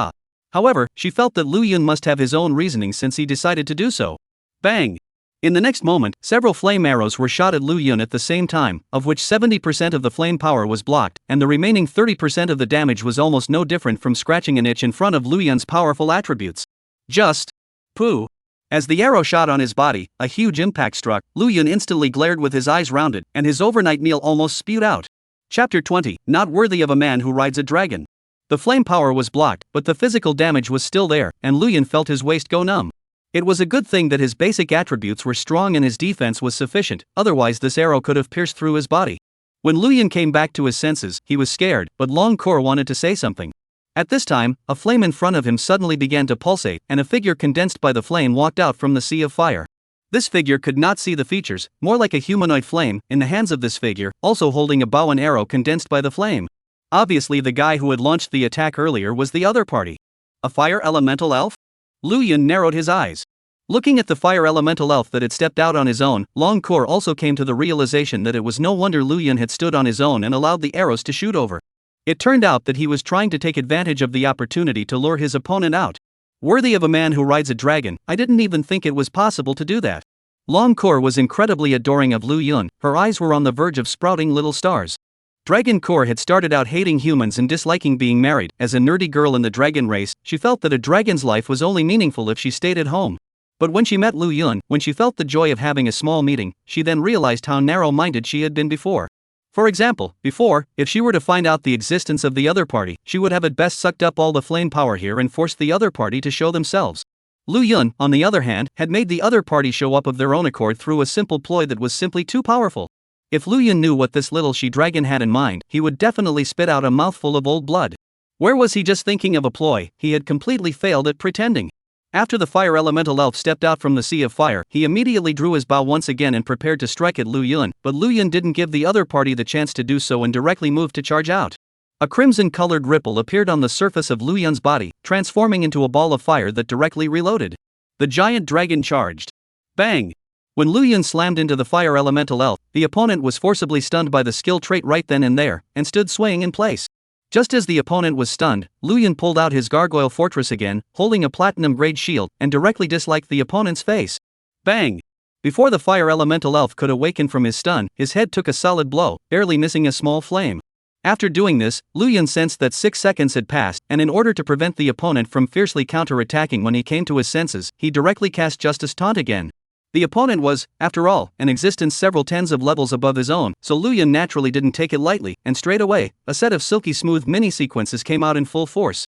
However, she felt that Lu Yun must have his own reasoning since he decided to do so. Bang! In the next moment, several flame arrows were shot at Lu Yun at the same time, of which 70% of the flame power was blocked, and the remaining 30% of the damage was almost no different from scratching an itch in front of Lu Yun's powerful attributes. Just poo. As the arrow shot on his body, a huge impact struck. Lu Yun instantly glared with his eyes rounded, and his overnight meal almost spewed out. Chapter 20, Not Worthy of a Man Who Rides a Dragon. The flame power was blocked, but the physical damage was still there, and Lu Yun felt his waist go numb. It was a good thing that his basic attributes were strong and his defense was sufficient, otherwise this arrow could have pierced through his body. When Lu Yun came back to his senses, he was scared, but Long Kor wanted to say something. At this time, a flame in front of him suddenly began to pulsate, and a figure condensed by the flame walked out from the sea of fire. This figure could not see the features, more like a humanoid flame, in the hands of this figure, also holding a bow and arrow condensed by the flame. Obviously the guy who had launched the attack earlier was the other party. A fire elemental elf? Lu Yun narrowed his eyes. Looking at the fire elemental elf that had stepped out on his own, Long Kor also came to the realization that it was no wonder Lu Yun had stood on his own and allowed the arrows to shoot over. It turned out that he was trying to take advantage of the opportunity to lure his opponent out. Worthy of a man who rides a dragon, I didn't even think it was possible to do that. Long Kor was incredibly adoring of Lu Yun, her eyes were on the verge of sprouting little stars. Dragon Kor had started out hating humans and disliking being married. As a nerdy girl in the dragon race, she felt that a dragon's life was only meaningful if she stayed at home. But when she met Lu Yun, when she felt the joy of having a small meeting, she then realized how narrow-minded she had been before. For example, before, if she were to find out the existence of the other party, she would have at best sucked up all the flame power here and forced the other party to show themselves. Lu Yun, on the other hand, had made the other party show up of their own accord through a simple ploy that was simply too powerful. If Lu Yun knew what this little she-dragon had in mind, he would definitely spit out a mouthful of old blood. Where was he just thinking of a ploy? He had completely failed at pretending. After the fire elemental elf stepped out from the sea of fire, he immediately drew his bow once again and prepared to strike at Lu Yun, but Lu Yun didn't give the other party the chance to do so and directly moved to charge out. A crimson-colored ripple appeared on the surface of Lu Yun's body, transforming into a ball of fire that directly reloaded. The giant dragon charged. Bang! When Lu Yun slammed into the fire elemental elf, the opponent was forcibly stunned by the skill trait right then and there, and stood swaying in place. Just as the opponent was stunned, Lu Yun pulled out his gargoyle fortress again, holding a platinum-grade shield, and directly disliked the opponent's face. Bang! Before the fire elemental elf could awaken from his stun, his head took a solid blow, barely missing a small flame. After doing this, Lu Yun sensed that 6 seconds had passed, and in order to prevent the opponent from fiercely counter-attacking when he came to his senses, he directly cast Justice Taunt again. The opponent was, after all, an existence several tens of levels above his own, so Lu Yun naturally didn't take it lightly, and straight away, a set of silky smooth mini-sequences came out in full force.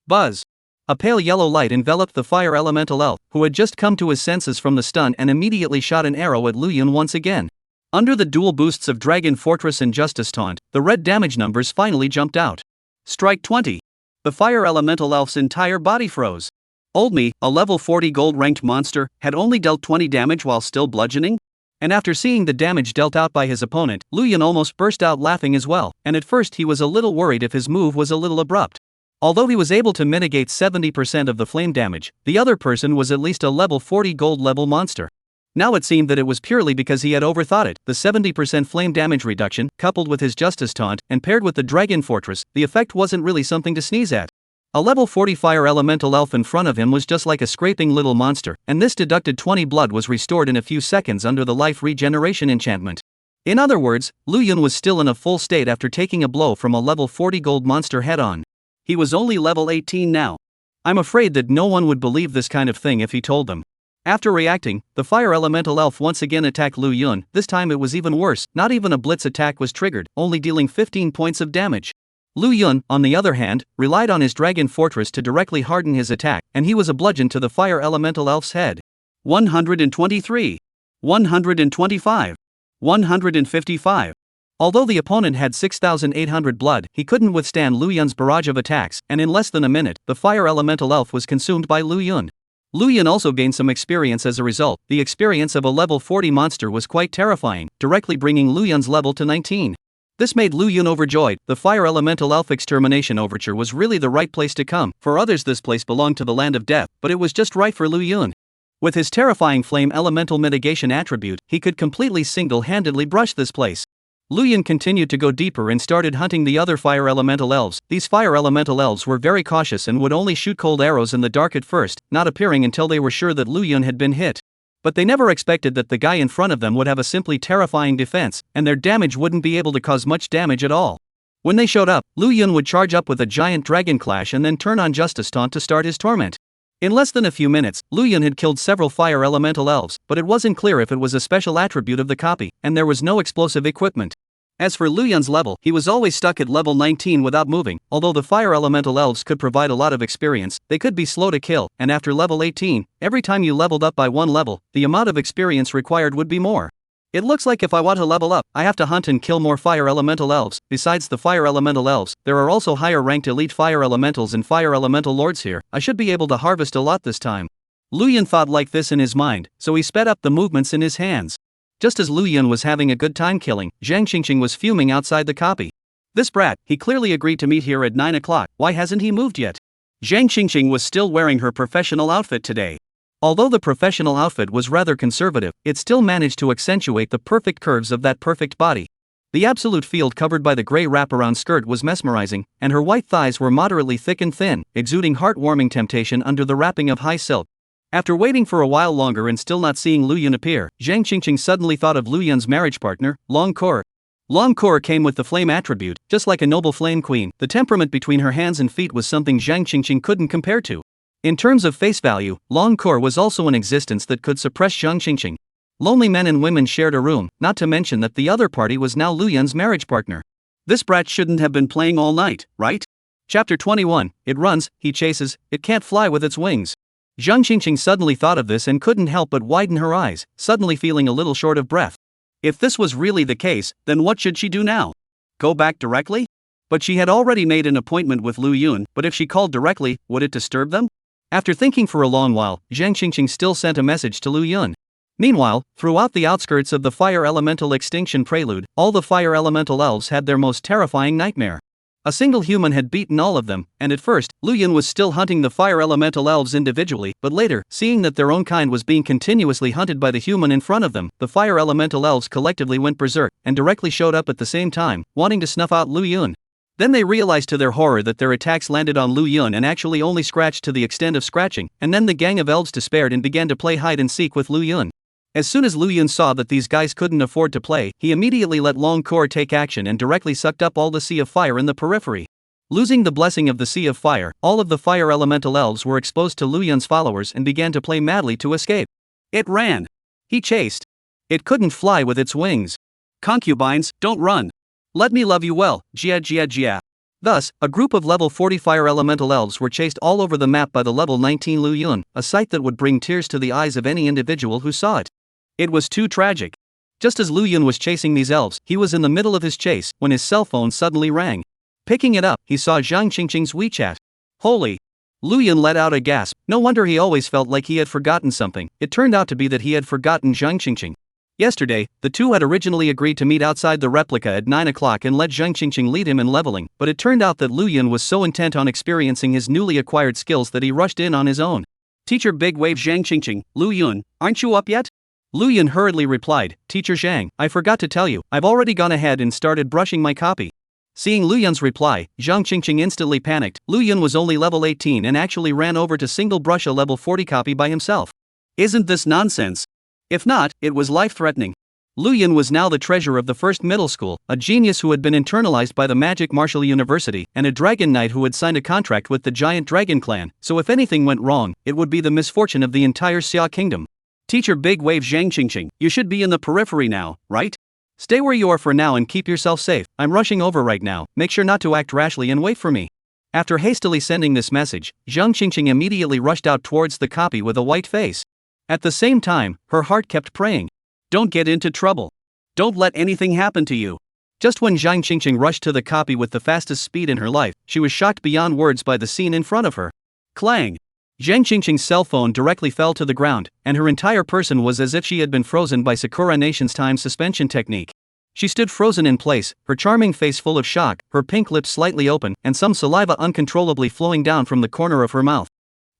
Buzz! A pale yellow light enveloped the fire elemental elf, who had just come to his senses from the stun and immediately shot an arrow at Lu Yun once again. Under the dual boosts of Dragon Fortress and Justice Taunt, the red damage numbers finally jumped out. Strike 20. The fire elemental elf's entire body froze. Old me, a level 40 gold-ranked monster, had only dealt 20 damage while still bludgeoning? And after seeing the damage dealt out by his opponent, Lu Yun almost burst out laughing as well, and at first he was a little worried if his move was a little abrupt. Although he was able to mitigate 70% of the flame damage, the other person was at least a level 40 gold-level monster. Now it seemed that it was purely because he had overthought it. The 70% flame damage reduction, coupled with his Justice Taunt, and paired with the Dragon Fortress, the effect wasn't really something to sneeze at. A level 40 fire elemental elf in front of him was just like a scraping little monster, and this deducted 20 blood was restored in a few seconds under the life regeneration enchantment. In other words, Lu Yun was still in a full state after taking a blow from a level 40 gold monster head-on. He was only level 18 now. I'm afraid that no one would believe this kind of thing if he told them. After reacting, the fire elemental elf once again attacked Lu Yun. This time it was even worse, not even a blitz attack was triggered, only dealing 15 points of damage. Lu Yun, on the other hand, relied on his Dragon Fortress to directly harden his attack, and he was a bludgeon to the fire elemental elf's head. 123. 125. 155. Although the opponent had 6,800 blood, he couldn't withstand Lu Yun's barrage of attacks, and in less than a minute, the fire elemental elf was consumed by Lu Yun. Lu Yun also gained some experience as a result. The experience of a level 40 monster was quite terrifying, directly bringing Lu Yun's level to 19. This made Lu Yun overjoyed. The Fire Elemental Elf Extermination Overture was really the right place to come. For others this place belonged to the Land of Death, but it was just right for Lu Yun. With his terrifying Flame Elemental Mitigation attribute, he could completely single-handedly brush this place. Lu Yun continued to go deeper and started hunting the other Fire Elemental Elves. These Fire Elemental Elves were very cautious and would only shoot cold arrows in the dark at first, not appearing until they were sure that Lu Yun had been hit. But they never expected that the guy in front of them would have a simply terrifying defense, and their damage wouldn't be able to cause much damage at all. When they showed up, Lu Yun would charge up with a giant dragon clash and then turn on Justice Taunt to start his torment. In less than a few minutes, Lu Yun had killed several Fire Elemental Elves, but it wasn't clear if it was a special attribute of the copy, and there was no explosive equipment. As for Lu Yun's level, he was always stuck at level 19 without moving. Although the Fire Elemental Elves could provide a lot of experience, they could be slow to kill, and after level 18, every time you leveled up by one level, the amount of experience required would be more. It looks like if I want to level up, I have to hunt and kill more Fire Elemental Elves. Besides the Fire Elemental Elves, there are also higher ranked elite Fire Elementals and Fire Elemental Lords here. I should be able to harvest a lot this time. Lu Yun thought like this in his mind, so he sped up the movements in his hands. Just as Lu Yun was having a good time killing, Zhang Qingqing was fuming outside the copy. This brat, he clearly agreed to meet here at 9 o'clock, why hasn't he moved yet? Zhang Qingqing was still wearing her professional outfit today. Although the professional outfit was rather conservative, it still managed to accentuate the perfect curves of that perfect body. The absolute field covered by the gray wraparound skirt was mesmerizing, and her white thighs were moderately thick and thin, exuding heartwarming temptation under the wrapping of high silk. After waiting for a while longer and still not seeing Lu Yun appear, Zhang Qingqing suddenly thought of Lu Yun's marriage partner, Long Kor. Long Kor came with the flame attribute, just like a noble flame queen. The temperament between her hands and feet was something Zhang Qingqing couldn't compare to. In terms of face value, Long Kor was also an existence that could suppress Zhang Qingqing. Lonely men and women shared a room, not to mention that the other party was now Lu Yun's marriage partner. This brat shouldn't have been playing all night, right? Chapter 21, it runs, he chases, it can't fly with its wings. Zhang Qingqing suddenly thought of this and couldn't help but widen her eyes, suddenly feeling a little short of breath. If this was really the case, then what should she do now? Go back directly? But she had already made an appointment with Lu Yun, but if she called directly, would it disturb them? After thinking for a long while, Zhang Qingqing still sent a message to Lu Yun. Meanwhile, throughout the outskirts of the Fire Elemental Extinction Prelude, all the Fire Elemental Elves had their most terrifying nightmare. A single human had beaten all of them, and at first, Luyan was still hunting the fire elemental elves individually, but later, seeing that their own kind was being continuously hunted by the human in front of them, the fire elemental elves collectively went berserk, and directly showed up at the same time, wanting to snuff out Luyan. Then they realized to their horror that their attacks landed on Luyan and actually only scratched to the extent of scratching, and then the gang of elves despaired and began to play hide and seek with Luyan. As soon as Luyan saw that these guys couldn't afford to play, he immediately let Longcore take action and directly sucked up all the Sea of Fire in the periphery. Losing the blessing of the Sea of Fire, all of the fire elemental elves were exposed to Luyan's followers and began to play madly to escape. It ran. He chased. It couldn't fly with its wings. Concubines, don't run. Let me love you well, Jia Jia Jia. Thus, a group of level 40 fire elemental elves were chased all over the map by the level 19 Luyan, a sight that would bring tears to the eyes of any individual who saw it. It was too tragic. Just as Luyan was chasing these elves, he was in the middle of his chase when his cell phone suddenly rang. Picking it up, he saw Zhang Qingqing's WeChat. Holy! Luyan let out a gasp. No wonder he always felt like he had forgotten something. It turned out to be that he had forgotten Zhang Qingqing. Yesterday, the two had originally agreed to meet outside the replica at 9 o'clock and let Zhang Qingqing lead him in leveling, but it turned out that Luyan was so intent on experiencing his newly acquired skills that he rushed in on his own. Teacher Big Wave Zhang Qingqing, Luyan, aren't you up yet? Luyan hurriedly replied, Teacher Zhang, I forgot to tell you, I've already gone ahead and started brushing my copy. Seeing Luyan's reply, Zhang Qingqing instantly panicked. Luyan was only level 18 and actually ran over to single brush a level 40 copy by himself. Isn't this nonsense? If not, it was life-threatening. Luyan was now the treasurer of the first middle school, a genius who had been internalized by the Magic Martial University, and a dragon knight who had signed a contract with the giant dragon clan, so if anything went wrong, it would be the misfortune of the entire Xia kingdom. Teacher Big Wave Zhang Qingqing, you should be in the periphery now, right? Stay where you are for now and keep yourself safe. I'm rushing over right now, make sure not to act rashly and wait for me. After hastily sending this message, Zhang Qingqing immediately rushed out towards the copy with a white face. At the same time, her heart kept praying. Don't get into trouble. Don't let anything happen to you. Just when Zhang Qingqing rushed to the copy with the fastest speed in her life, she was shocked beyond words by the scene in front of her. Clang! Zhang Qingqing's cell phone directly fell to the ground, and her entire person was as if she had been frozen by Sakura Nation's time suspension technique. She stood frozen in place, her charming face full of shock, her pink lips slightly open, and some saliva uncontrollably flowing down from the corner of her mouth.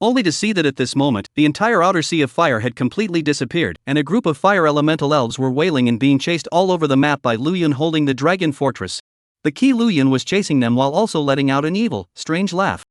Only to see that at this moment, the entire outer Sea of Fire had completely disappeared, and a group of fire elemental elves were wailing and being chased all over the map by Luyan holding the dragon fortress. The key Luyan was chasing them while also letting out an evil, strange laugh.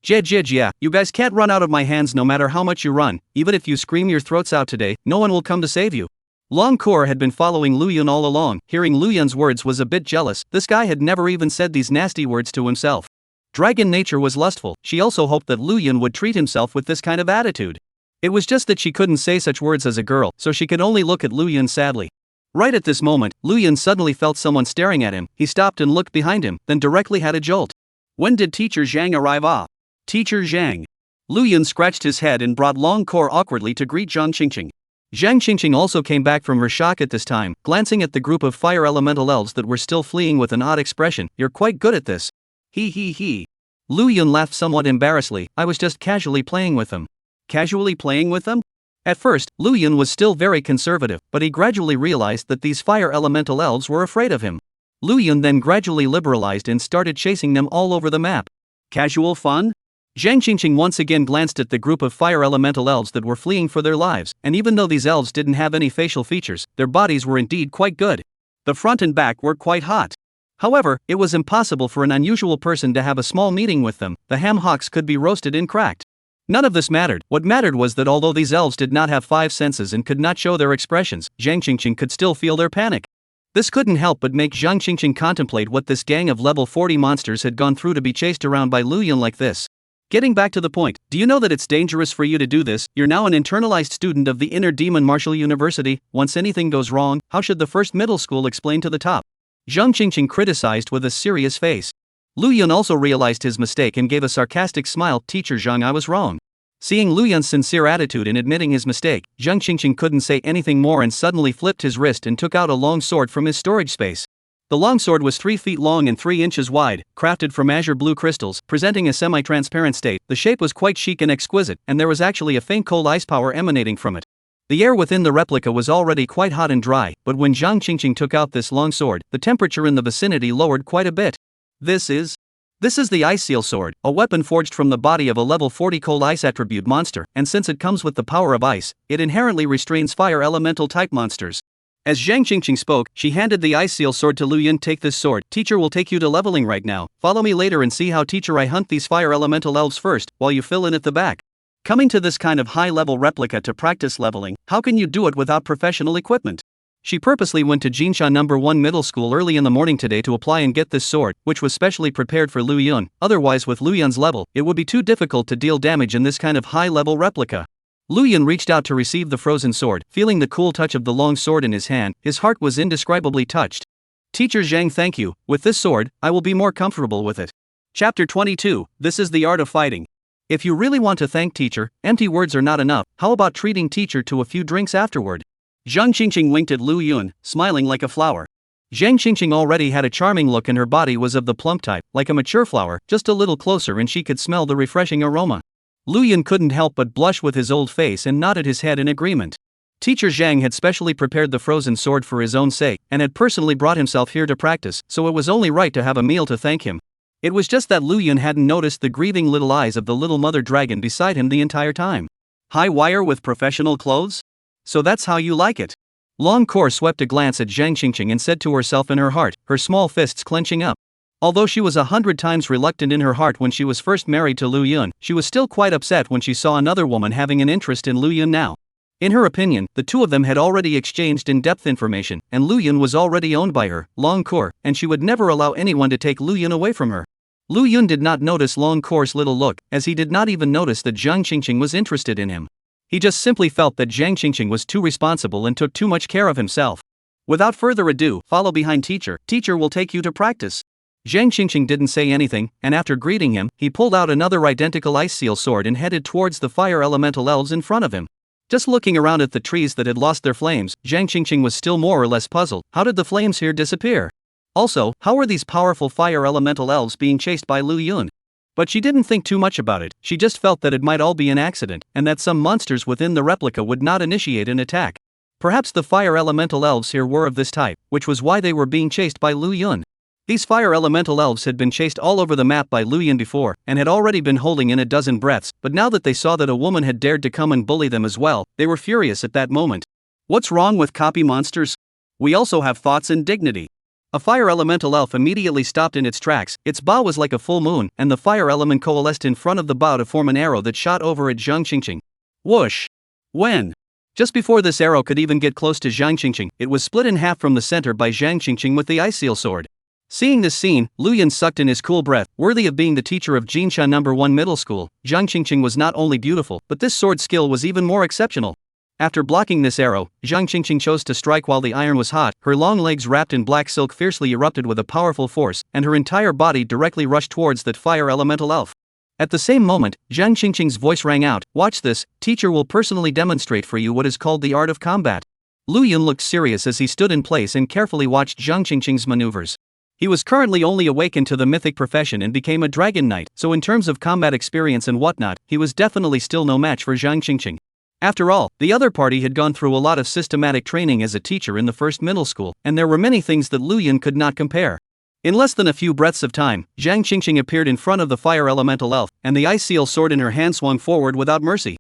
Yeah, you guys can't run out of my hands no matter how much you run, even if you scream your throats out today, no one will come to save you. Longcore had been following Luyan all along. Hearing Luyan's words was a bit jealous. This guy had never even said these nasty words to himself. Dragon nature was lustful. She also hoped that Luyan would treat himself with this kind of attitude. It was just that she couldn't say such words as a girl, so she could only look at Luyan sadly. Right at this moment, Luyan suddenly felt someone staring at him. He stopped and looked behind him, then directly had a jolt. When did Teacher Zhang arrive? Teacher Zhang. Luyan scratched his head and brought Longcore awkwardly to greet Zhang Qingqing. Zhang Qingqing also came back from her shock at this time, glancing at the group of fire elemental elves that were still fleeing with an odd expression. You're quite good at this. He. Luyan laughed somewhat embarrassedly. I was just casually playing with them. Casually playing with them? At first, Luyan was still very conservative, but he gradually realized that these fire elemental elves were afraid of him. Luyan then gradually liberalized and started chasing them all over the map. Casual fun? Zhang Qingqing once again glanced at the group of fire elemental elves that were fleeing for their lives, and even though these elves didn't have any facial features, their bodies were indeed quite good. The front and back were quite hot. However, it was impossible for an unusual person to have a small meeting with them. The ham hocks could be roasted and cracked. None of this mattered. What mattered was that although these elves did not have 5 senses and could not show their expressions, Zhang Qingqing could still feel their panic. This couldn't help but make Zhang Qingqing contemplate what this gang of level 40 monsters had gone through to be chased around by Luyan like this. Getting back to the point, do you know that it's dangerous for you to do this? You're now an internalized student of the Inner Demon Martial University. Once anything goes wrong, how should the first middle school explain to the top? Zhang Qingqing criticized with a serious face. Luyan also realized his mistake and gave a sarcastic smile. Teacher Zhang, I was wrong. Seeing Luyan's sincere attitude in admitting his mistake, Zhang Qingqing couldn't say anything more and suddenly flipped his wrist and took out a long sword from his storage space. The longsword was 3 feet long and 3 inches wide, crafted from azure blue crystals, presenting a semi-transparent state. The shape was quite chic and exquisite, and there was actually a faint cold ice power emanating from it. The air within the replica was already quite hot and dry, but when Zhang Qingqing took out this long sword, the temperature in the vicinity lowered quite a bit. This is This is the Ice Seal Sword, a weapon forged from the body of a level 40 cold ice attribute monster, and since it comes with the power of ice, it inherently restrains fire elemental type monsters. As Zhang Qingqing spoke, she handed the Ice Seal Sword to Lu Yun. Take this sword, teacher will take you to leveling right now, follow me later and see how teacher I hunt these fire elemental elves first, while you fill in at the back. Coming to this kind of high-level replica to practice leveling, how can you do it without professional equipment? She purposely went to Jinsha No. 1 middle school early in the morning today to apply and get this sword, which was specially prepared for Lu Yun, otherwise with Lu Yun's level, it would be too difficult to deal damage in this kind of high-level replica. Lu Yun reached out to receive the frozen sword, feeling the cool touch of the long sword in his hand, his heart was indescribably touched. Teacher Zhang, thank you, with this sword, I will be more comfortable with it. Chapter 22, This is the Art of Fighting. If you really want to thank teacher, empty words are not enough, how about treating teacher to a few drinks afterward? Zhang Qingqing winked at Lu Yun, smiling like a flower. Zhang Qingqing already had a charming look and her body was of the plump type, like a mature flower, just a little closer and she could smell the refreshing aroma. Lu Yun couldn't help but blush with his old face and nodded his head in agreement. Teacher Zhang had specially prepared the frozen sword for his own sake, and had personally brought himself here to practice, so it was only right to have a meal to thank him. It was just that Lu Yun hadn't noticed the grieving little eyes of the little mother dragon beside him the entire time. High wire with professional clothes? So that's how you like it. Long Kor swept a glance at Zhang Qingqing and said to herself in her heart, her small fists clenching up. Although she was 100 times reluctant in her heart when she was first married to Lu Yun, she was still quite upset when she saw another woman having an interest in Lu Yun now. In her opinion, the two of them had already exchanged in-depth information, and Lu Yun was already owned by her, Long Kor, and she would never allow anyone to take Lu Yun away from her. Lu Yun did not notice Long Kor's little look, as he did not even notice that Zhang Qingqing was interested in him. He just simply felt that Zhang Qingqing was too responsible and took too much care of himself. Without further ado, follow behind teacher, teacher will take you to practice. Zhang Qingqing didn't say anything, and after greeting him, he pulled out another identical Ice Seal sword and headed towards the fire elemental elves in front of him. Just looking around at the trees that had lost their flames, Zhang Qingqing was still more or less puzzled. How did the flames here disappear? Also, how were these powerful fire elemental elves being chased by Lu Yun? But she didn't think too much about it, she just felt that it might all be an accident, and that some monsters within the replica would not initiate an attack. Perhaps the fire elemental elves here were of this type, which was why they were being chased by Lu Yun. These fire elemental elves had been chased all over the map by Lu Yun before, and had already been holding in a dozen breaths, but now that they saw that a woman had dared to come and bully them as well, they were furious at that moment. What's wrong with copy monsters? We also have thoughts and dignity. A fire elemental elf immediately stopped in its tracks, its bow was like a full moon, and the fire element coalesced in front of the bow to form an arrow that shot over at Zhang Qingqing. Whoosh! When? Just before this arrow could even get close to Zhang Qingqing, it was split in half from the center by Zhang Qingqing with the Ice Seal sword. Seeing this scene, Lu Yun sucked in his cool breath. Worthy of being the teacher of Jinsha No. 1 middle school, Zhang Qingqing was not only beautiful, but this sword skill was even more exceptional. After blocking this arrow, Zhang Qingqing chose to strike while the iron was hot. Her long legs wrapped in black silk fiercely erupted with a powerful force, and her entire body directly rushed towards that fire elemental elf. At the same moment, Zhang Qingqing's voice rang out, "Watch this, teacher will personally demonstrate for you what is called the art of combat." Lu Yun looked serious as he stood in place and carefully watched Zhang Qingqing's maneuvers. He was currently only awakened to the mythic profession and became a dragon knight, so in terms of combat experience and whatnot, he was definitely still no match for Zhang Qingqing. After all, the other party had gone through a lot of systematic training as a teacher in the first middle school, and there were many things that Lu Yun could not compare. In less than a few breaths of time, Zhang Qingqing appeared in front of the fire elemental elf, and the Ice Seal sword in her hand swung forward without mercy.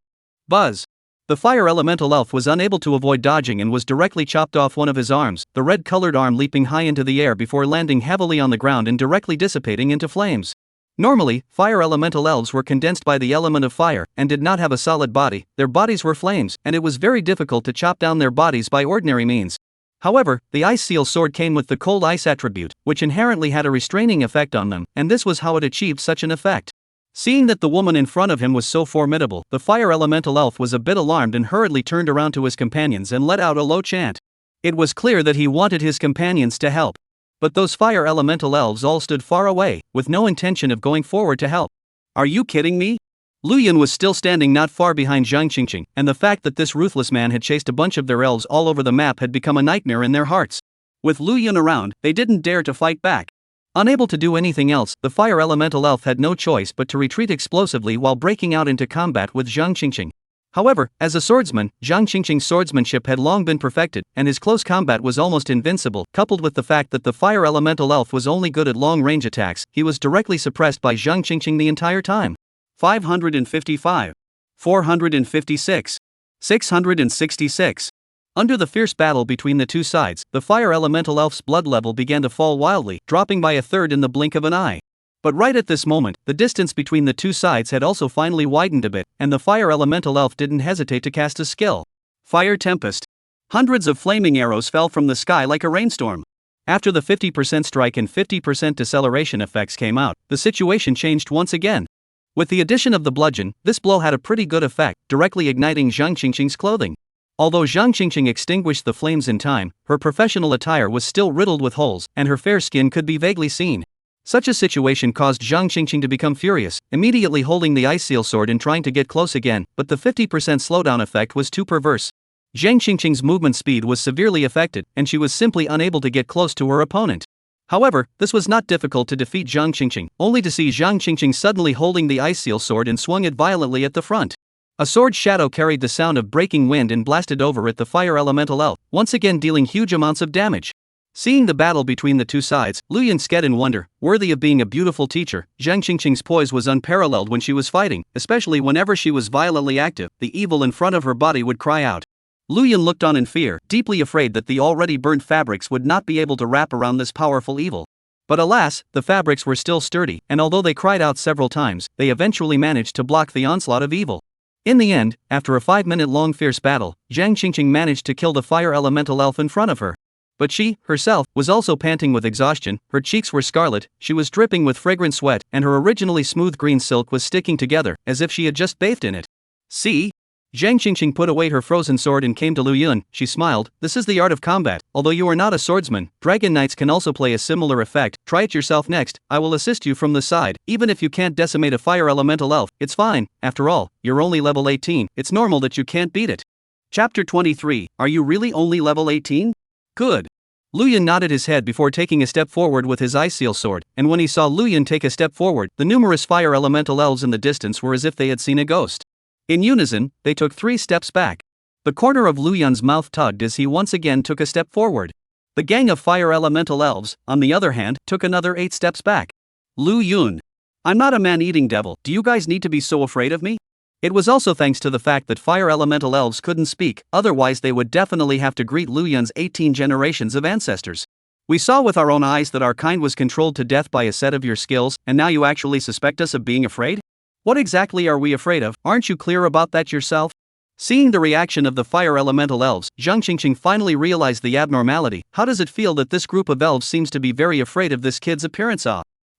Buzz! The fire elemental elf was unable to avoid dodging and was directly chopped off one of his arms, the red-colored arm leaping high into the air before landing heavily on the ground and directly dissipating into flames. Normally, fire elemental elves were condensed by the element of fire, and did not have a solid body. Their bodies were flames, and it was very difficult to chop down their bodies by ordinary means. However, the Ice Seal sword came with the cold ice attribute, which inherently had a restraining effect on them, and this was how it achieved such an effect. Seeing that the woman in front of him was so formidable, the fire elemental elf was a bit alarmed and hurriedly turned around to his companions and let out a low chant. It was clear that he wanted his companions to help. But those fire elemental elves all stood far away, with no intention of going forward to help. Are you kidding me? Lu Yun was still standing not far behind Zhang Qingqing, and the fact that this ruthless man had chased a bunch of their elves all over the map had become a nightmare in their hearts. With Lu Yun around, they didn't dare to fight back. Unable to do anything else, the fire elemental elf had no choice but to retreat explosively while breaking out into combat with Zhang Qingqing. However, as a swordsman, Zhang Qingqing's swordsmanship had long been perfected, and his close combat was almost invincible. Coupled with the fact that the fire elemental elf was only good at long-range attacks, he was directly suppressed by Zhang Qingqing the entire time. 555. 456. 666. Under the fierce battle between the two sides, the fire elemental elf's blood level began to fall wildly, dropping by a third in the blink of an eye. But right at this moment, the distance between the two sides had also finally widened a bit, and the fire elemental elf didn't hesitate to cast a skill. Fire Tempest. Hundreds of flaming arrows fell from the sky like a rainstorm. After the 50% strike and 50% deceleration effects came out, the situation changed once again. With the addition of the bludgeon, this blow had a pretty good effect, directly igniting Zhang Qingqing's clothing. Although Zhang Qingqing extinguished the flames in time, her professional attire was still riddled with holes, and her fair skin could be vaguely seen. Such a situation caused Zhang Qingqing to become furious, immediately holding the ice seal sword and trying to get close again, but the 50% slowdown effect was too perverse. Zhang Qingqing's movement speed was severely affected, and she was simply unable to get close to her opponent. However, this was not difficult to defeat Zhang Qingqing, only to see Zhang Qingqing suddenly holding the ice seal sword and swung it violently at the front. A sword shadow carried the sound of breaking wind and blasted over at the fire elemental elf, once again dealing huge amounts of damage. Seeing the battle between the two sides, Lu Yun scared in wonder. Worthy of being a beautiful teacher, Zhang Qingqing's poise was unparalleled when she was fighting, especially whenever she was violently active. The evil in front of her body would cry out. Lu Yun looked on in fear, deeply afraid that the already burnt fabrics would not be able to wrap around this powerful evil. But alas, the fabrics were still sturdy, and although they cried out several times, they eventually managed to block the onslaught of evil. In the end, after a 5-minute-long fierce battle, Zhang Qingqing managed to kill the fire elemental elf in front of her. But she, herself, was also panting with exhaustion. Her cheeks were scarlet, she was dripping with fragrant sweat, and her originally smooth green silk was sticking together, as if she had just bathed in it. See? Zhang Qingqing put away her frozen sword and came to Lu Yun. She smiled. This is the art of combat. Although you are not a swordsman, dragon knights can also play a similar effect. Try it yourself next. I will assist you from the side. Even if you can't decimate a fire elemental elf, it's fine. After all, you're only level 18. It's normal that you can't beat it. Chapter 23. Are you really only level 18? Good. Lu Yun nodded his head before taking a step forward with his ice seal sword, and when he saw Lu Yun take a step forward, the numerous fire elemental elves in the distance were as if they had seen a ghost. In unison, they took 3 steps back. The corner of Lu Yun's mouth tugged as he once again took a step forward. The gang of fire elemental elves, on the other hand, took another 8 steps back. Lu Yun. I'm not a man-eating devil. Do you guys need to be so afraid of me? It was also thanks to the fact that fire elemental elves couldn't speak, otherwise they would definitely have to greet Lu Yun's 18 generations of ancestors. We saw with our own eyes that our kind was controlled to death by a set of your skills, and now you actually suspect us of being afraid? What exactly are we afraid of? Aren't you clear about that yourself? Seeing the reaction of the fire elemental elves, Zhang Qingqing finally realized the abnormality. How does it feel that this group of elves seems to be very afraid of this kid's appearance?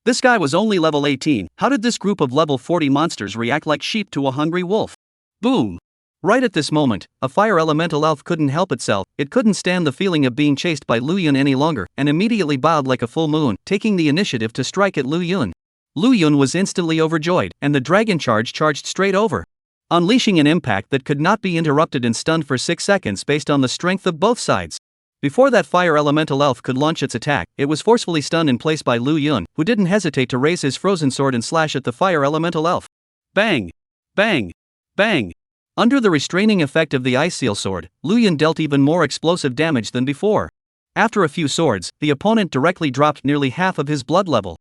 This guy was only level 18, how did this group of level 40 monsters react like sheep to a hungry wolf? Boom! Right at this moment, a fire elemental elf couldn't help itself. It couldn't stand the feeling of being chased by Lu Yun any longer, and immediately bowed like a full moon, taking the initiative to strike at Lu Yun. Lu Yun was instantly overjoyed, and the dragon charge charged straight over, unleashing an impact that could not be interrupted and stunned for 6 seconds based on the strength of both sides. Before that fire elemental elf could launch its attack, it was forcefully stunned in place by Lu Yun, who didn't hesitate to raise his frozen sword and slash at the fire elemental elf. Bang! Bang! Bang! Under the restraining effect of the ice seal sword, Lu Yun dealt even more explosive damage than before. After a few swords, the opponent directly dropped nearly half of his blood level.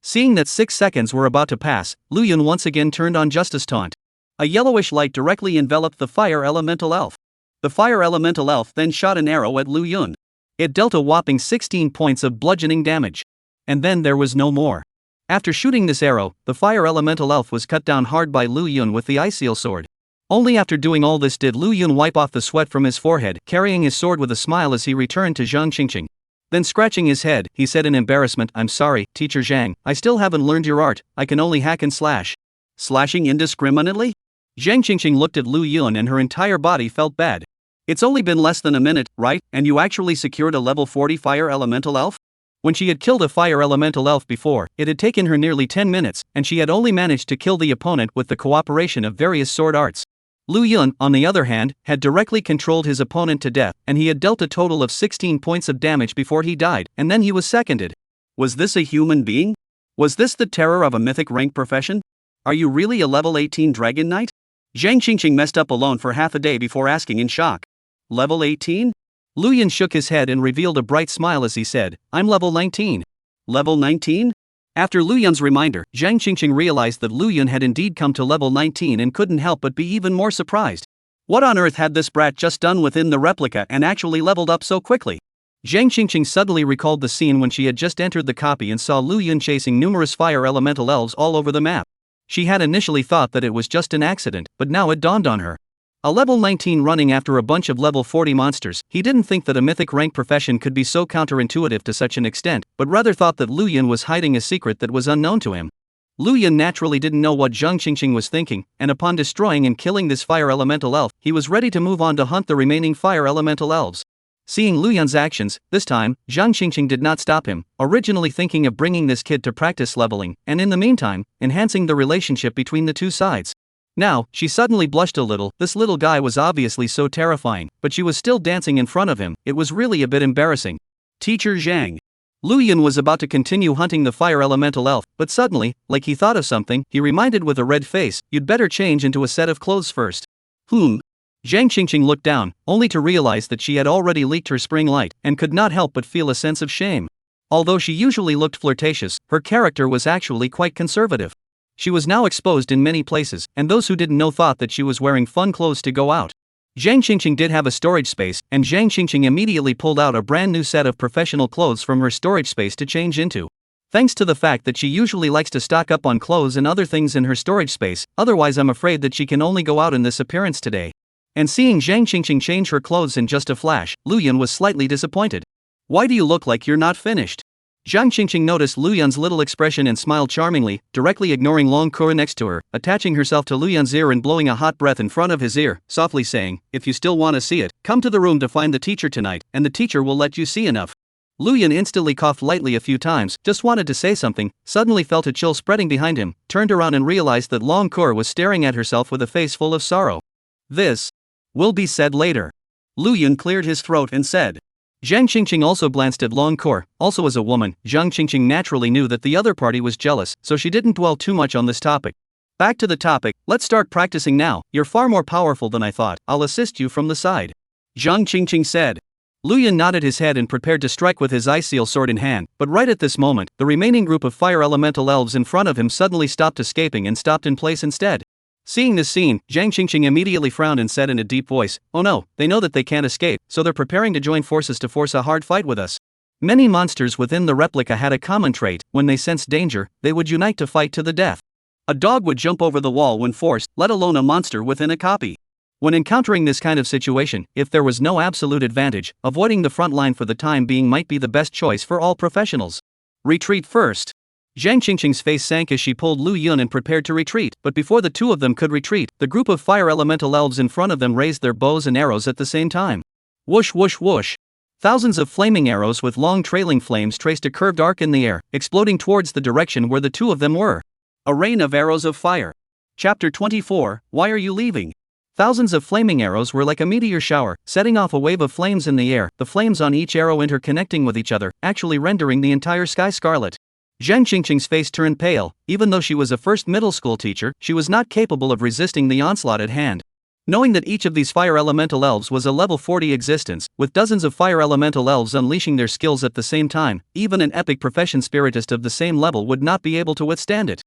Seeing that 6 seconds were about to pass, Lu Yun once again turned on Justice Taunt. A yellowish light directly enveloped the fire elemental elf. The fire elemental elf then shot an arrow at Lu Yun. It dealt a whopping 16 points of bludgeoning damage. And then there was no more. After shooting this arrow, the fire elemental elf was cut down hard by Lu Yun with the ice seal sword. Only after doing all this did Lu Yun wipe off the sweat from his forehead, carrying his sword with a smile as he returned to Zhang Qingqing. Then scratching his head, he said in embarrassment, I'm sorry, Teacher Zhang, I still haven't learned your art, I can only hack and slash. Slashing indiscriminately? Zhang Qingqing looked at Lu Yun and her entire body felt bad. It's only been less than a minute, right, and you actually secured a level 40 fire elemental elf? When she had killed a fire elemental elf before, it had taken her nearly 10 minutes, and she had only managed to kill the opponent with the cooperation of various sword arts. Lu Yun, on the other hand, had directly controlled his opponent to death, and he had dealt a total of 16 points of damage before he died, and then he was seconded. Was this a human being? Was this the terror of a mythic rank profession? Are you really a level 18 dragon knight? Zhang Qingqing messed up alone for half a day before asking in shock. Level 18? Lu Yun shook his head and revealed a bright smile as he said, I'm level 19. Level 19? After Lu Yun's reminder, Zhang Qingqing realized that Lu Yun had indeed come to level 19 and couldn't help but be even more surprised. What on earth had this brat just done within the replica and actually leveled up so quickly? Zhang Qingqing suddenly recalled the scene when she had just entered the copy and saw Lu Yun chasing numerous fire elemental elves all over the map. She had initially thought that it was just an accident, but now it dawned on her. A level 19 running after a bunch of level 40 monsters, he didn't think that a mythic rank profession could be so counterintuitive to such an extent, but rather thought that Lu Yun was hiding a secret that was unknown to him. Lu Yun naturally didn't know what Zhang Qingqing was thinking, and upon destroying and killing this fire elemental elf, he was ready to move on to hunt the remaining fire elemental elves. Seeing Lu Yun's actions, this time, Zhang Qingqing did not stop him, originally thinking of bringing this kid to practice leveling, and in the meantime, enhancing the relationship between the two sides. Now, she suddenly blushed a little. This little guy was obviously so terrifying, but she was still dancing in front of him. It was really a bit embarrassing. Teacher Zhang. Lu Yun was about to continue hunting the fire elemental elf, but suddenly, like he thought of something, he reminded with a red face, you'd better change into a set of clothes first. Zhang Qingqing looked down, only to realize that she had already leaked her spring light, and could not help but feel a sense of shame. Although she usually looked flirtatious, her character was actually quite conservative. She was now exposed in many places, and those who didn't know thought that she was wearing fun clothes to go out. Zhang Qingqing did have a storage space, and Zhang Qingqing immediately pulled out a brand new set of professional clothes from her storage space to change into. Thanks to the fact that she usually likes to stock up on clothes and other things in her storage space, otherwise I'm afraid that she can only go out in this appearance today. And seeing Zhang Qingqing change her clothes in just a flash, Lu Yun was slightly disappointed. Why do you look like you're not finished? Zhang Qingqing noticed Lu Yun's little expression and smiled charmingly, directly ignoring Long Kura next to her, attaching herself to Lu Yun's ear and blowing a hot breath in front of his ear, softly saying, if you still want to see it, come to the room to find the teacher tonight, and the teacher will let you see enough. Lu Yun instantly coughed lightly a few times, just wanted to say something, suddenly felt a chill spreading behind him, turned around and realized that Long Kura was staring at herself with a face full of sorrow. This will be said later. Lu Yun cleared his throat and said. Zhang Qingqing also glanced at Long Kura. Also as a woman, Zhang Qingqing naturally knew that the other party was jealous, so she didn't dwell too much on this topic. Back to the topic, let's start practicing now. You're far more powerful than I thought, I'll assist you from the side. Zhang Qingqing said. Lu Yun nodded his head and prepared to strike with his ice seal sword in hand, but right at this moment, the remaining group of fire elemental elves in front of him suddenly stopped escaping and stopped in place instead. Seeing this scene, Zhang Qingqing immediately frowned and said in a deep voice, oh no, they know that they can't escape, so they're preparing to join forces to force a hard fight with us. Many monsters within the replica had a common trait: when they sensed danger, they would unite to fight to the death. A dog would jump over the wall when forced, let alone a monster within a copy. When encountering this kind of situation, if there was no absolute advantage, avoiding the front line for the time being might be the best choice for all professionals. Retreat first. Zhang Qingqing's face sank as she pulled Lu Yun and prepared to retreat, but before the two of them could retreat, the group of fire elemental elves in front of them raised their bows and arrows at the same time. Whoosh whoosh whoosh. Thousands of flaming arrows with long trailing flames traced a curved arc in the air, exploding towards the direction where the two of them were. A rain of arrows of fire. Chapter 24, Why are you leaving? Thousands of flaming arrows were like a meteor shower, setting off a wave of flames in the air, the flames on each arrow interconnecting with each other, actually rendering the entire sky scarlet. Zhang Qingqing's face turned pale. Even though she was a first middle school teacher, she was not capable of resisting the onslaught at hand. Knowing that each of these fire elemental elves was a level 40 existence, with dozens of fire elemental elves unleashing their skills at the same time, even an epic profession spiritist of the same level would not be able to withstand it.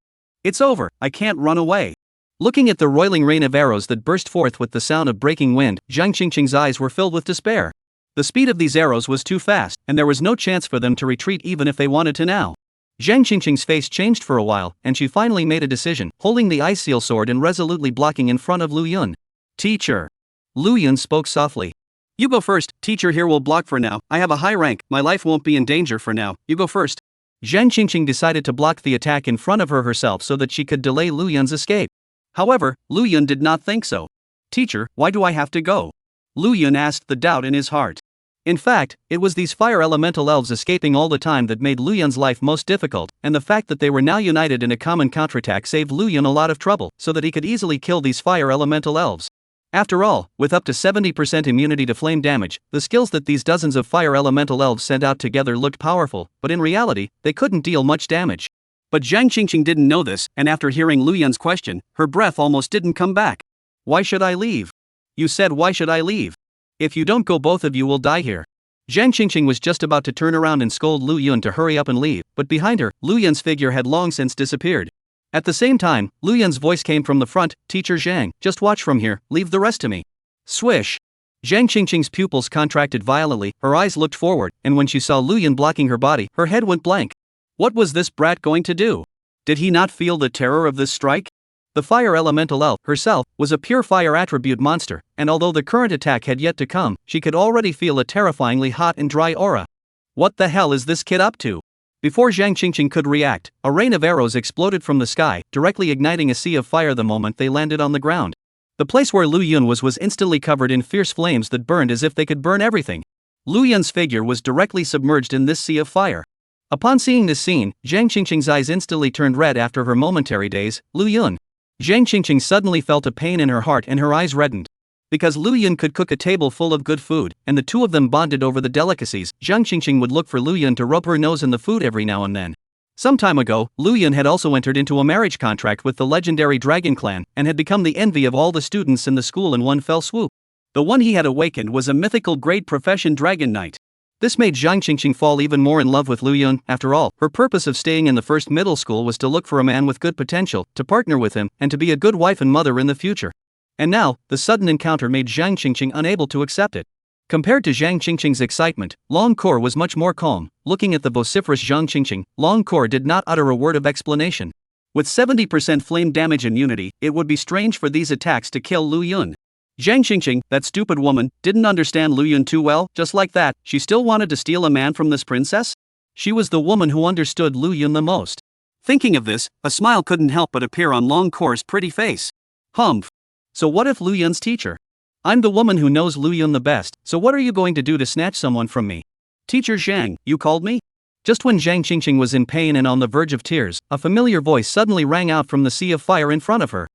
It's over, I can't run away. Looking at the roiling rain of arrows that burst forth with the sound of breaking wind, Zhang Qingqing's eyes were filled with despair. The speed of these arrows was too fast, and there was no chance for them to retreat even if they wanted to now. Zhang Qingqing's face changed for a while, and she finally made a decision, holding the ice seal sword and resolutely blocking in front of Lu Yun. Teacher. Lu Yun spoke softly. You go first, teacher here will block for now, I have a high rank, my life won't be in danger for now, you go first. Zhang Qingqing decided to block the attack in front of her herself so that she could delay Lu Yun's escape. However, Lu Yun did not think so. Teacher, why do I have to go? Lu Yun asked, the doubt in his heart. In fact, it was these fire elemental elves escaping all the time that made Lu Yun's life most difficult, and the fact that they were now united in a common counterattack saved Lu Yun a lot of trouble, so that he could easily kill these fire elemental elves. After all, with up to 70% immunity to flame damage, the skills that these dozens of fire elemental elves sent out together looked powerful, but in reality, they couldn't deal much damage. But Zhang Qingqing didn't know this, and after hearing Lu Yun's question, her breath almost didn't come back. Why should I leave? You said why should I leave? If you don't go, both of you will die here. Zhang Qingqing was just about to turn around and scold Lu Yun to hurry up and leave, but behind her, Lu Yun's figure had long since disappeared. At the same time, Lu Yun's voice came from the front, Teacher Zhang, just watch from here, leave the rest to me. Swish. Zhang Qingqing's pupils contracted violently, her eyes looked forward, and when she saw Lu Yun blocking her body, her head went blank. What was this brat going to do? Did he not feel the terror of this strike? The fire elemental elf, herself, was a pure fire attribute monster, and although the current attack had yet to come, she could already feel a terrifyingly hot and dry aura. What the hell is this kid up to? Before Zhang Qingqing could react, a rain of arrows exploded from the sky, directly igniting a sea of fire the moment they landed on the ground. The place where Lu Yun was instantly covered in fierce flames that burned as if they could burn everything. Lu Yun's figure was directly submerged in this sea of fire. Upon seeing this scene, Zhang Qingqing's eyes instantly turned red after her momentary daze. Lu Yun. Zhang Qingqing suddenly felt a pain in her heart and her eyes reddened. Because Lu Yun could cook a table full of good food, and the two of them bonded over the delicacies, Zhang Qingqing would look for Lu Yun to rub her nose in the food every now and then. Some time ago, Lu Yun had also entered into a marriage contract with the legendary Dragon Clan, and had become the envy of all the students in the school in one fell swoop. The one he had awakened was a mythical grade profession Dragon Knight. This made Zhang Qingqing fall even more in love with Lu Yun. After all, her purpose of staying in the first middle school was to look for a man with good potential, to partner with him, and to be a good wife and mother in the future. And now, the sudden encounter made Zhang Qingqing unable to accept it. Compared to Zhang Qingqing's excitement, Long Core was much more calm. Looking at the vociferous Zhang Qingqing, Long Core did not utter a word of explanation. With 70% flame damage immunity, it would be strange for these attacks to kill Lu Yun. Zhang Qingqing, that stupid woman, didn't understand Lu Yun too well. Just like that, she still wanted to steal a man from this princess? She was the woman who understood Lu Yun the most. Thinking of this, a smile couldn't help but appear on Long Core's pretty face. Humph. So what if Lu Yun's teacher? I'm the woman who knows Lu Yun the best, so what are you going to do to snatch someone from me? Teacher Zhang, you called me? Just when Zhang Qingqing was in pain and on the verge of tears, a familiar voice suddenly rang out from the sea of fire in front of her.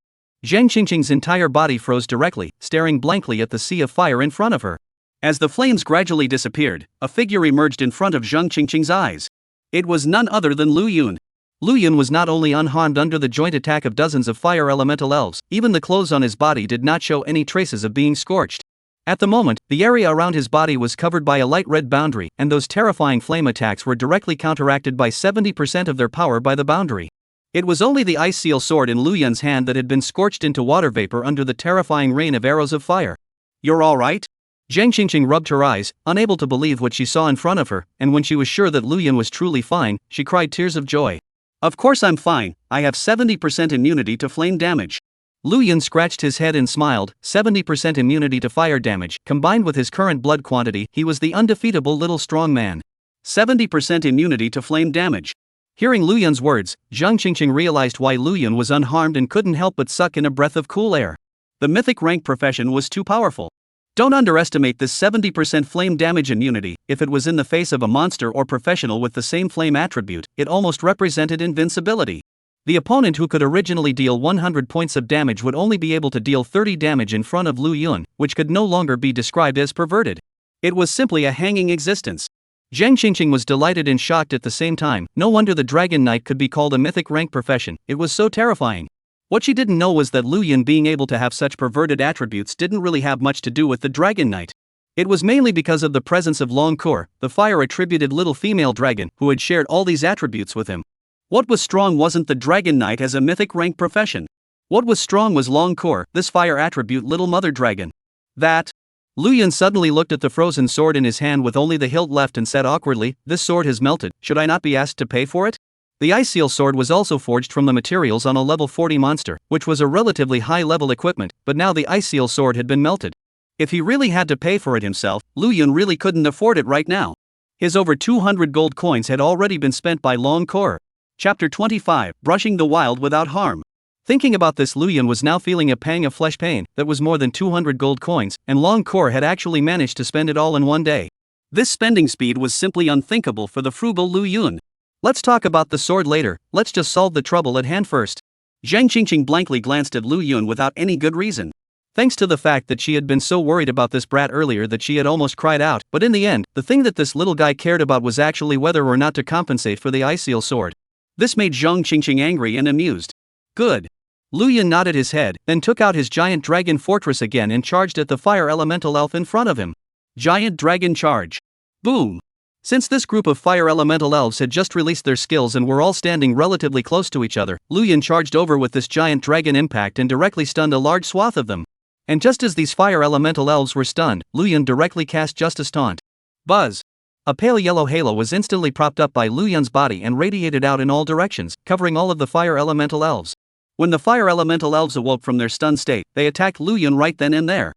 Zhang Qingqing's entire body froze directly, staring blankly at the sea of fire in front of her. As the flames gradually disappeared, a figure emerged in front of Zhang Qingqing's eyes. It was none other than Lu Yun. Lu Yun was not only unharmed under the joint attack of dozens of fire elemental elves, even the clothes on his body did not show any traces of being scorched. At the moment, the area around his body was covered by a light red boundary, and those terrifying flame attacks were directly counteracted by 70% of their power by the boundary. It was only the ice seal sword in Lu Yun's hand that had been scorched into water vapor under the terrifying rain of arrows of fire. You're all right? Zhang Qingqing rubbed her eyes, unable to believe what she saw in front of her, and when she was sure that Lu Yun was truly fine, she cried tears of joy. Of course I'm fine, I have 70% immunity to flame damage. Lu Yun scratched his head and smiled. 70% immunity to fire damage, combined with his current blood quantity, he was the undefeatable little strong man. 70% immunity to flame damage. Hearing Lu Yun's words, Zhang Qingqing realized why Lu Yun was unharmed and couldn't help but suck in a breath of cool air. The mythic rank profession was too powerful. Don't underestimate this 70% flame damage immunity. If it was in the face of a monster or professional with the same flame attribute, it almost represented invincibility. The opponent who could originally deal 100 points of damage would only be able to deal 30 damage in front of Lu Yun, which could no longer be described as perverted. It was simply a hanging existence. Zhang Qingqing was delighted and shocked at the same time. No wonder the Dragon Knight could be called a mythic rank profession, it was so terrifying. What she didn't know was that Lu Yun being able to have such perverted attributes didn't really have much to do with the Dragon Knight. It was mainly because of the presence of Long Core, the fire-attributed little female dragon, who had shared all these attributes with him. What was strong wasn't the Dragon Knight as a mythic rank profession. What was strong was Long Core, this fire attribute little mother dragon. That. Lu Yun suddenly looked at the frozen sword in his hand with only the hilt left and said awkwardly, "This sword has melted, should I not be asked to pay for it?" The Ice Seal sword was also forged from the materials on a level 40 monster, which was a relatively high-level equipment, but now the Ice Seal sword had been melted. If he really had to pay for it himself, Lu Yun really couldn't afford it right now. His over 200 gold coins had already been spent by Long Core. Chapter 25, Brushing the Wild Without Harm. Thinking about this, Lu Yun was now feeling a pang of flesh pain. That was more than 200 gold coins, and Long Core had actually managed to spend it all in one day. This spending speed was simply unthinkable for the frugal Lu Yun. Let's talk about the sword later, let's just solve the trouble at hand first. Zhang Qingqing blankly glanced at Lu Yun without any good reason. Thanks to the fact that she had been so worried about this brat earlier that she had almost cried out, but in the end, the thing that this little guy cared about was actually whether or not to compensate for the Ice Seal sword. This made Zhang Qingqing angry and amused. Good. Lu Yun nodded his head, then took out his giant dragon fortress again and charged at the fire elemental elf in front of him. Giant dragon charge. Boom! Since this group of fire elemental elves had just released their skills and were all standing relatively close to each other, Lu Yun charged over with this giant dragon impact and directly stunned a large swath of them. And just as these fire elemental elves were stunned, Lu Yun directly cast Justice Taunt. Buzz! A pale yellow halo was instantly propped up by Lu Yun's body and radiated out in all directions, covering all of the fire elemental elves. When the fire elemental elves awoke from their stunned state, they attacked Lu Yun right then and there.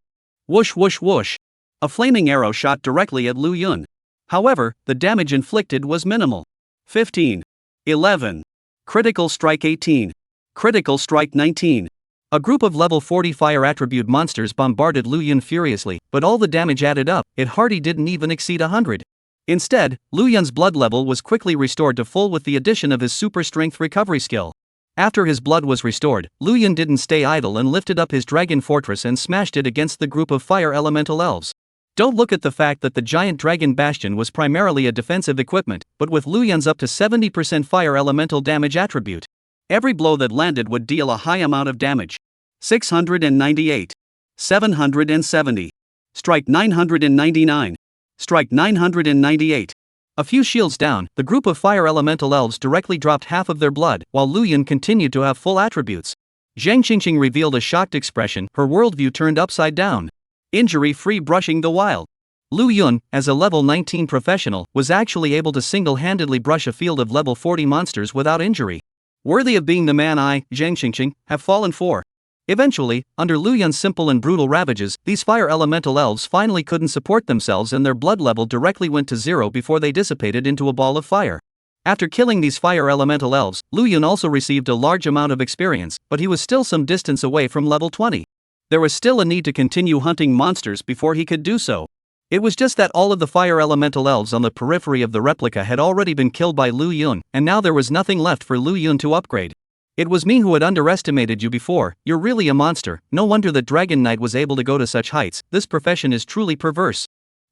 Whoosh whoosh whoosh! A flaming arrow shot directly at Lu Yun. However, the damage inflicted was minimal. 15. 11. Critical strike 18. Critical strike 19. A group of level 40 fire attribute monsters bombarded Lu Yun furiously, but all the damage added up, it hardly didn't even exceed 100. Instead, Lu Yun's blood level was quickly restored to full with the addition of his super strength recovery skill. After his blood was restored, Lu Yun didn't stay idle and lifted up his dragon fortress and smashed it against the group of fire elemental elves. Don't look at the fact that the giant dragon bastion was primarily a defensive equipment, but with Lu Yun's up to 70% fire elemental damage attribute, every blow that landed would deal a high amount of damage. 698. 770. Strike 999. Strike 998. A few shields down, the group of fire elemental elves directly dropped half of their blood, while Lu Yun continued to have full attributes. Zhang Qingqing revealed a shocked expression, her worldview turned upside down. Injury-free brushing the wild. Lu Yun, as a level 19 professional, was actually able to single-handedly brush a field of level 40 monsters without injury. Worthy of being the man I, Zhang Qingqing, have fallen for. Eventually, under Lu Yun's simple and brutal ravages, these fire elemental elves finally couldn't support themselves and their blood level directly went to zero before they dissipated into a ball of fire. After killing these fire elemental elves, Lu Yun also received a large amount of experience, but he was still some distance away from level 20. There was still a need to continue hunting monsters before he could do so. It was just that all of the fire elemental elves on the periphery of the replica had already been killed by Lu Yun, and now there was nothing left for Lu Yun to upgrade. It was me who had underestimated you before, you're really a monster, no wonder the Dragon Knight was able to go to such heights, this profession is truly perverse.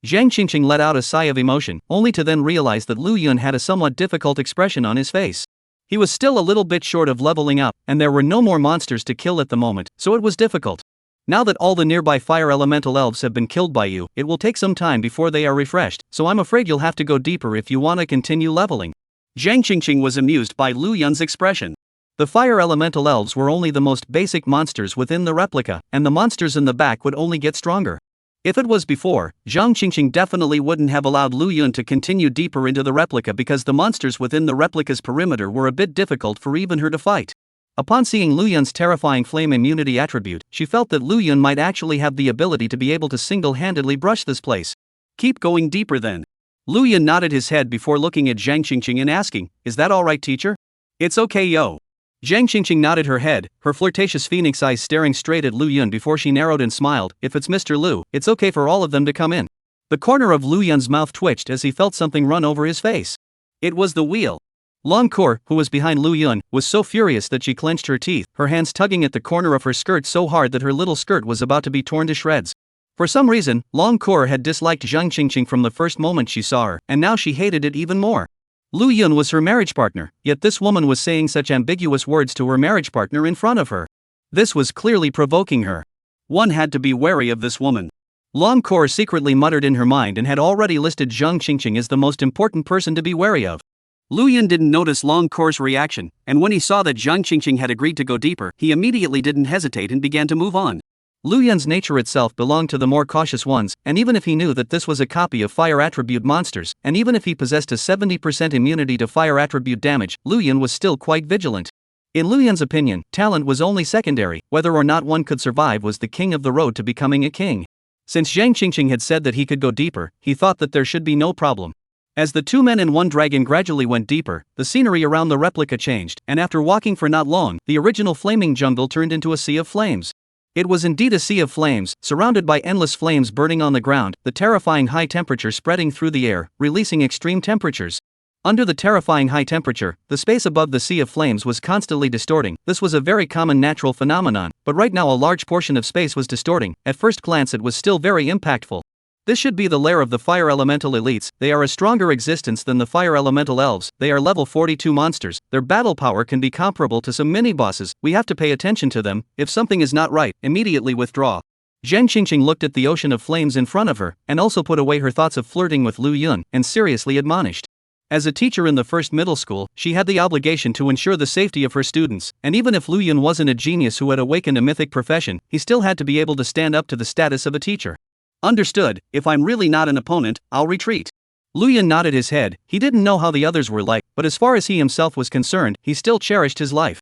Zhang Qingqing let out a sigh of emotion, only to then realize that Lu Yun had a somewhat difficult expression on his face. He was still a little bit short of leveling up, and there were no more monsters to kill at the moment, so it was difficult. Now that all the nearby fire elemental elves have been killed by you, it will take some time before they are refreshed, so I'm afraid you'll have to go deeper if you want to continue leveling. Zhang Qingqing was amused by Lu Yun's expression. The fire elemental elves were only the most basic monsters within the replica, and the monsters in the back would only get stronger. If it was before, Zhang Qingqing definitely wouldn't have allowed Lu Yun to continue deeper into the replica because the monsters within the replica's perimeter were a bit difficult for even her to fight. Upon seeing Lu Yun's terrifying flame immunity attribute, she felt that Lu Yun might actually have the ability to be able to single-handedly brush this place. Keep going deeper then. Lu Yun nodded his head before looking at Zhang Qingqing and asking, is that alright, teacher? It's okay, yo. Zhang Qingqing nodded her head, her flirtatious phoenix eyes staring straight at Lu Yun before she narrowed and smiled, if it's Mr. Lu, it's okay for all of them to come in. The corner of Lu Yun's mouth twitched as he felt something run over his face. It was the wheel. Long Kor, who was behind Lu Yun, was so furious that she clenched her teeth, her hands tugging at the corner of her skirt so hard that her little skirt was about to be torn to shreds. For some reason, Long Kor had disliked Zhang Qingqing from the first moment she saw her, and now she hated it even more. Lu Yun was her marriage partner, yet this woman was saying such ambiguous words to her marriage partner in front of her. This was clearly provoking her. One had to be wary of this woman. Long Kor secretly muttered in her mind and had already listed Zhang Qingqing as the most important person to be wary of. Lu Yun didn't notice Long Kor's reaction, and when he saw that Zhang Qingqing had agreed to go deeper, he immediately didn't hesitate and began to move on. Lu Yun's nature itself belonged to the more cautious ones, and even if he knew that this was a copy of fire attribute monsters, and even if he possessed a 70% immunity to fire attribute damage, Lu Yun was still quite vigilant. In Lu Yun's opinion, talent was only secondary, whether or not one could survive was the king of the road to becoming a king. Since Zhang Qingqing had said that he could go deeper, he thought that there should be no problem. As the two men and one dragon gradually went deeper, the scenery around the replica changed, and after walking for not long, the original flaming jungle turned into a sea of flames. It was indeed a sea of flames, surrounded by endless flames burning on the ground, the terrifying high temperature spreading through the air, releasing extreme temperatures. Under the terrifying high temperature, the space above the sea of flames was constantly distorting. This was a very common natural phenomenon, but right now a large portion of space was distorting. At first glance it was still very impactful. This should be the lair of the fire elemental elites. They are a stronger existence than the fire elemental elves. They are level 42 monsters. Their battle power can be comparable to some mini-bosses. We have to pay attention to them. If something is not right, immediately withdraw. Zhang Qingqing looked at the ocean of flames in front of her, and also put away her thoughts of flirting with Lu Yun, and seriously admonished. As a teacher in the first middle school, she had the obligation to ensure the safety of her students, and even if Lu Yun wasn't a genius who had awakened a mythic profession, he still had to be able to stand up to the status of a teacher. Understood. If I'm really not an opponent, I'll retreat. Lu Yun nodded his head. He didn't know how the others were like, but as far as he himself was concerned, he still cherished his life.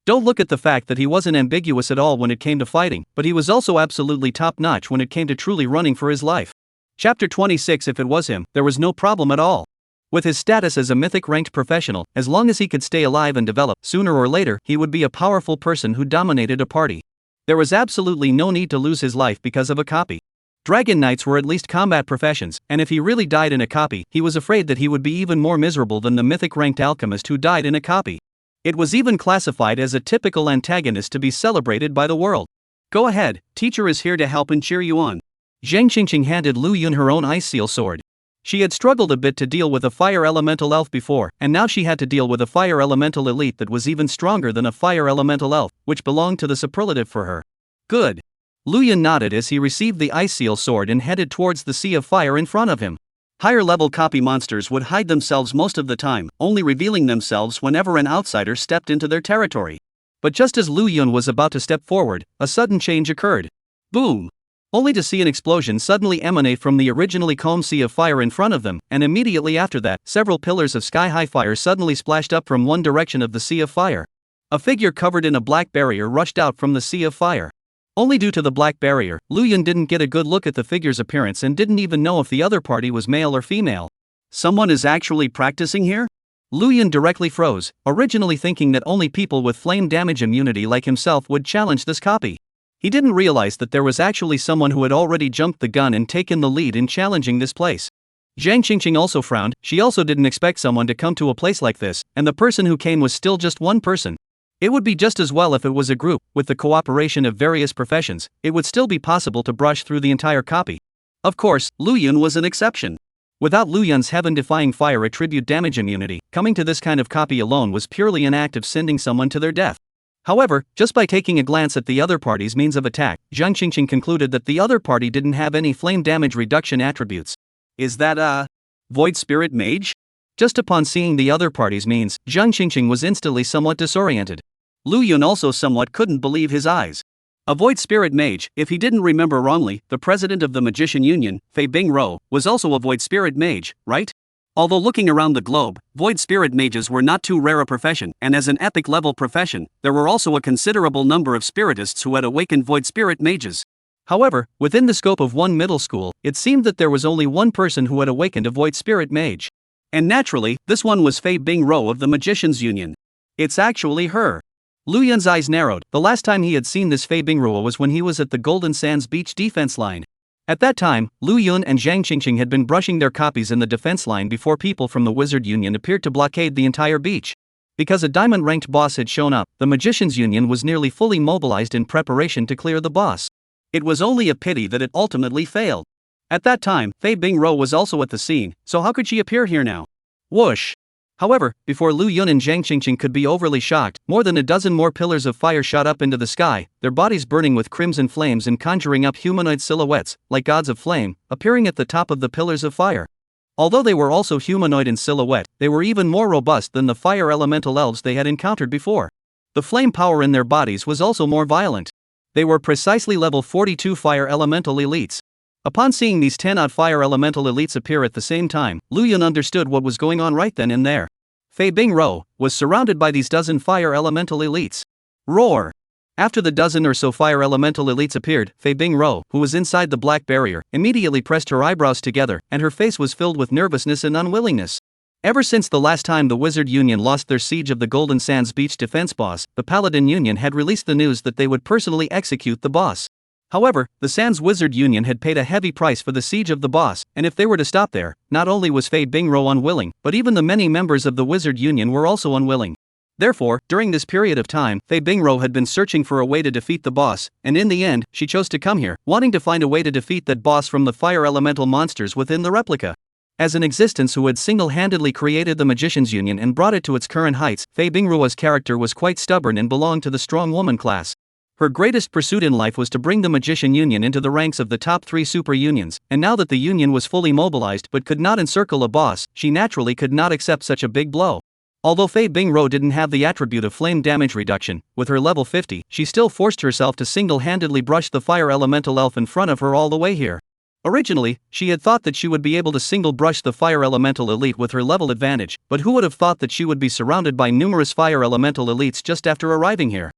Don't look at the fact that he wasn't ambiguous at all when it came to fighting, but he was also absolutely top-notch when it came to truly running for his life. Chapter 26. If it was him, there was no problem at all. With his status as a mythic-ranked professional, as long as he could stay alive and develop, sooner or later he would be a powerful person who dominated a party. There was absolutely no need to lose his life because of a copy. Dragon Knights were at least combat professions, and if he really died in a copy, he was afraid that he would be even more miserable than the mythic-ranked alchemist who died in a copy. It was even classified as a typical antagonist to be celebrated by the world. Go ahead, teacher is here to help and cheer you on. Zhang Qingqing handed Lu Yun her own ice seal sword. She had struggled a bit to deal with a fire elemental elf before, and now she had to deal with a fire elemental elite that was even stronger than a fire elemental elf, which belonged to the superlative for her. Good. Lu Yun nodded as he received the ice seal sword and headed towards the sea of fire in front of him. Higher-level copy monsters would hide themselves most of the time, only revealing themselves whenever an outsider stepped into their territory. But just as Lu Yun was about to step forward, a sudden change occurred. Boom! Only to see an explosion suddenly emanate from the originally calm sea of fire in front of them, and immediately after that, several pillars of sky-high fire suddenly splashed up from one direction of the sea of fire. A figure covered in a black barrier rushed out from the sea of fire. Only due to the black barrier, Lu Yun didn't get a good look at the figure's appearance and didn't even know if the other party was male or female. Someone is actually practicing here? Lu Yun directly froze, originally thinking that only people with flame damage immunity like himself would challenge this copy. He didn't realize that there was actually someone who had already jumped the gun and taken the lead in challenging this place. Zhang Qingqing also frowned. She also didn't expect someone to come to a place like this, and the person who came was still just one person. It would be just as well if it was a group. With the cooperation of various professions, it would still be possible to brush through the entire copy. Of course, Lu Yun was an exception. Without Lu Yun's heaven-defying fire attribute damage immunity, coming to this kind of copy alone was purely an act of sending someone to their death. However, just by taking a glance at the other party's means of attack, Zhang Qingqing concluded that the other party didn't have any flame damage reduction attributes. Is that a Void Spirit Mage? Just upon seeing the other party's means, Zhang Qingqing was instantly somewhat disoriented. Lu Yun also somewhat couldn't believe his eyes. A Void Spirit Mage, if he didn't remember wrongly, the president of the Magician Union, Fei Bingro, was also a Void Spirit Mage, right? Although looking around the globe, Void Spirit Mages were not too rare a profession, and as an epic level profession, there were also a considerable number of spiritists who had awakened Void Spirit Mages. However, within the scope of one middle school, it seemed that there was only one person who had awakened a Void Spirit Mage. And naturally, this one was Fei Bingro of the Magician's Union. It's actually her. Lu Yun's eyes narrowed. The last time he had seen this Fei Bingro was when he was at the Golden Sands beach defense line. At that time, Lu Yun and Zhang Qingqing had been brushing their copies in the defense line before people from the Wizard Union appeared to blockade the entire beach. Because a diamond-ranked boss had shown up, the Magician's Union was nearly fully mobilized in preparation to clear the boss. It was only a pity that it ultimately failed. At that time, Fei Bingro was also at the scene, so how could she appear here now? Whoosh! However, before Lu Yun and Zhang Qingqing could be overly shocked, more than a dozen more pillars of fire shot up into the sky, their bodies burning with crimson flames and conjuring up humanoid silhouettes, like gods of flame, appearing at the top of the pillars of fire. Although they were also humanoid in silhouette, they were even more robust than the fire elemental elves they had encountered before. The flame power in their bodies was also more violent. They were precisely level 42 fire elemental elites. Upon seeing these 10-odd fire elemental elites appear at the same time, Lu Yun understood what was going on right then and there. Fei Bingro was surrounded by these dozen fire elemental elites. Roar! After the dozen or so fire elemental elites appeared, Fei Bingro, who was inside the black barrier, immediately pressed her eyebrows together, and her face was filled with nervousness and unwillingness. Ever since the last time the Wizard Union lost their siege of the Golden Sands beach defense boss, the Paladin Union had released the news that they would personally execute the boss. However, the Sands Wizard Union had paid a heavy price for the siege of the boss, and if they were to stop there, not only was Fei Bingro unwilling, but even the many members of the Wizard Union were also unwilling. Therefore, during this period of time, Fei Bingro had been searching for a way to defeat the boss, and in the end, she chose to come here, wanting to find a way to defeat that boss from the fire elemental monsters within the replica. As an existence who had single-handedly created the Magicians Union and brought it to its current heights, Fei Bingruo's character was quite stubborn and belonged to the strong woman class. Her greatest pursuit in life was to bring the Magician Union into the ranks of the top 3 super unions, and now that the union was fully mobilized but could not encircle a boss, she naturally could not accept such a big blow. Although Fei Bingro didn't have the attribute of flame damage reduction, with her level 50, she still forced herself to single-handedly brush the fire elemental elf in front of her all the way here. Originally, she had thought that she would be able to single brush the fire elemental elite with her level advantage, but who would have thought that she would be surrounded by numerous fire elemental elites just after arriving here?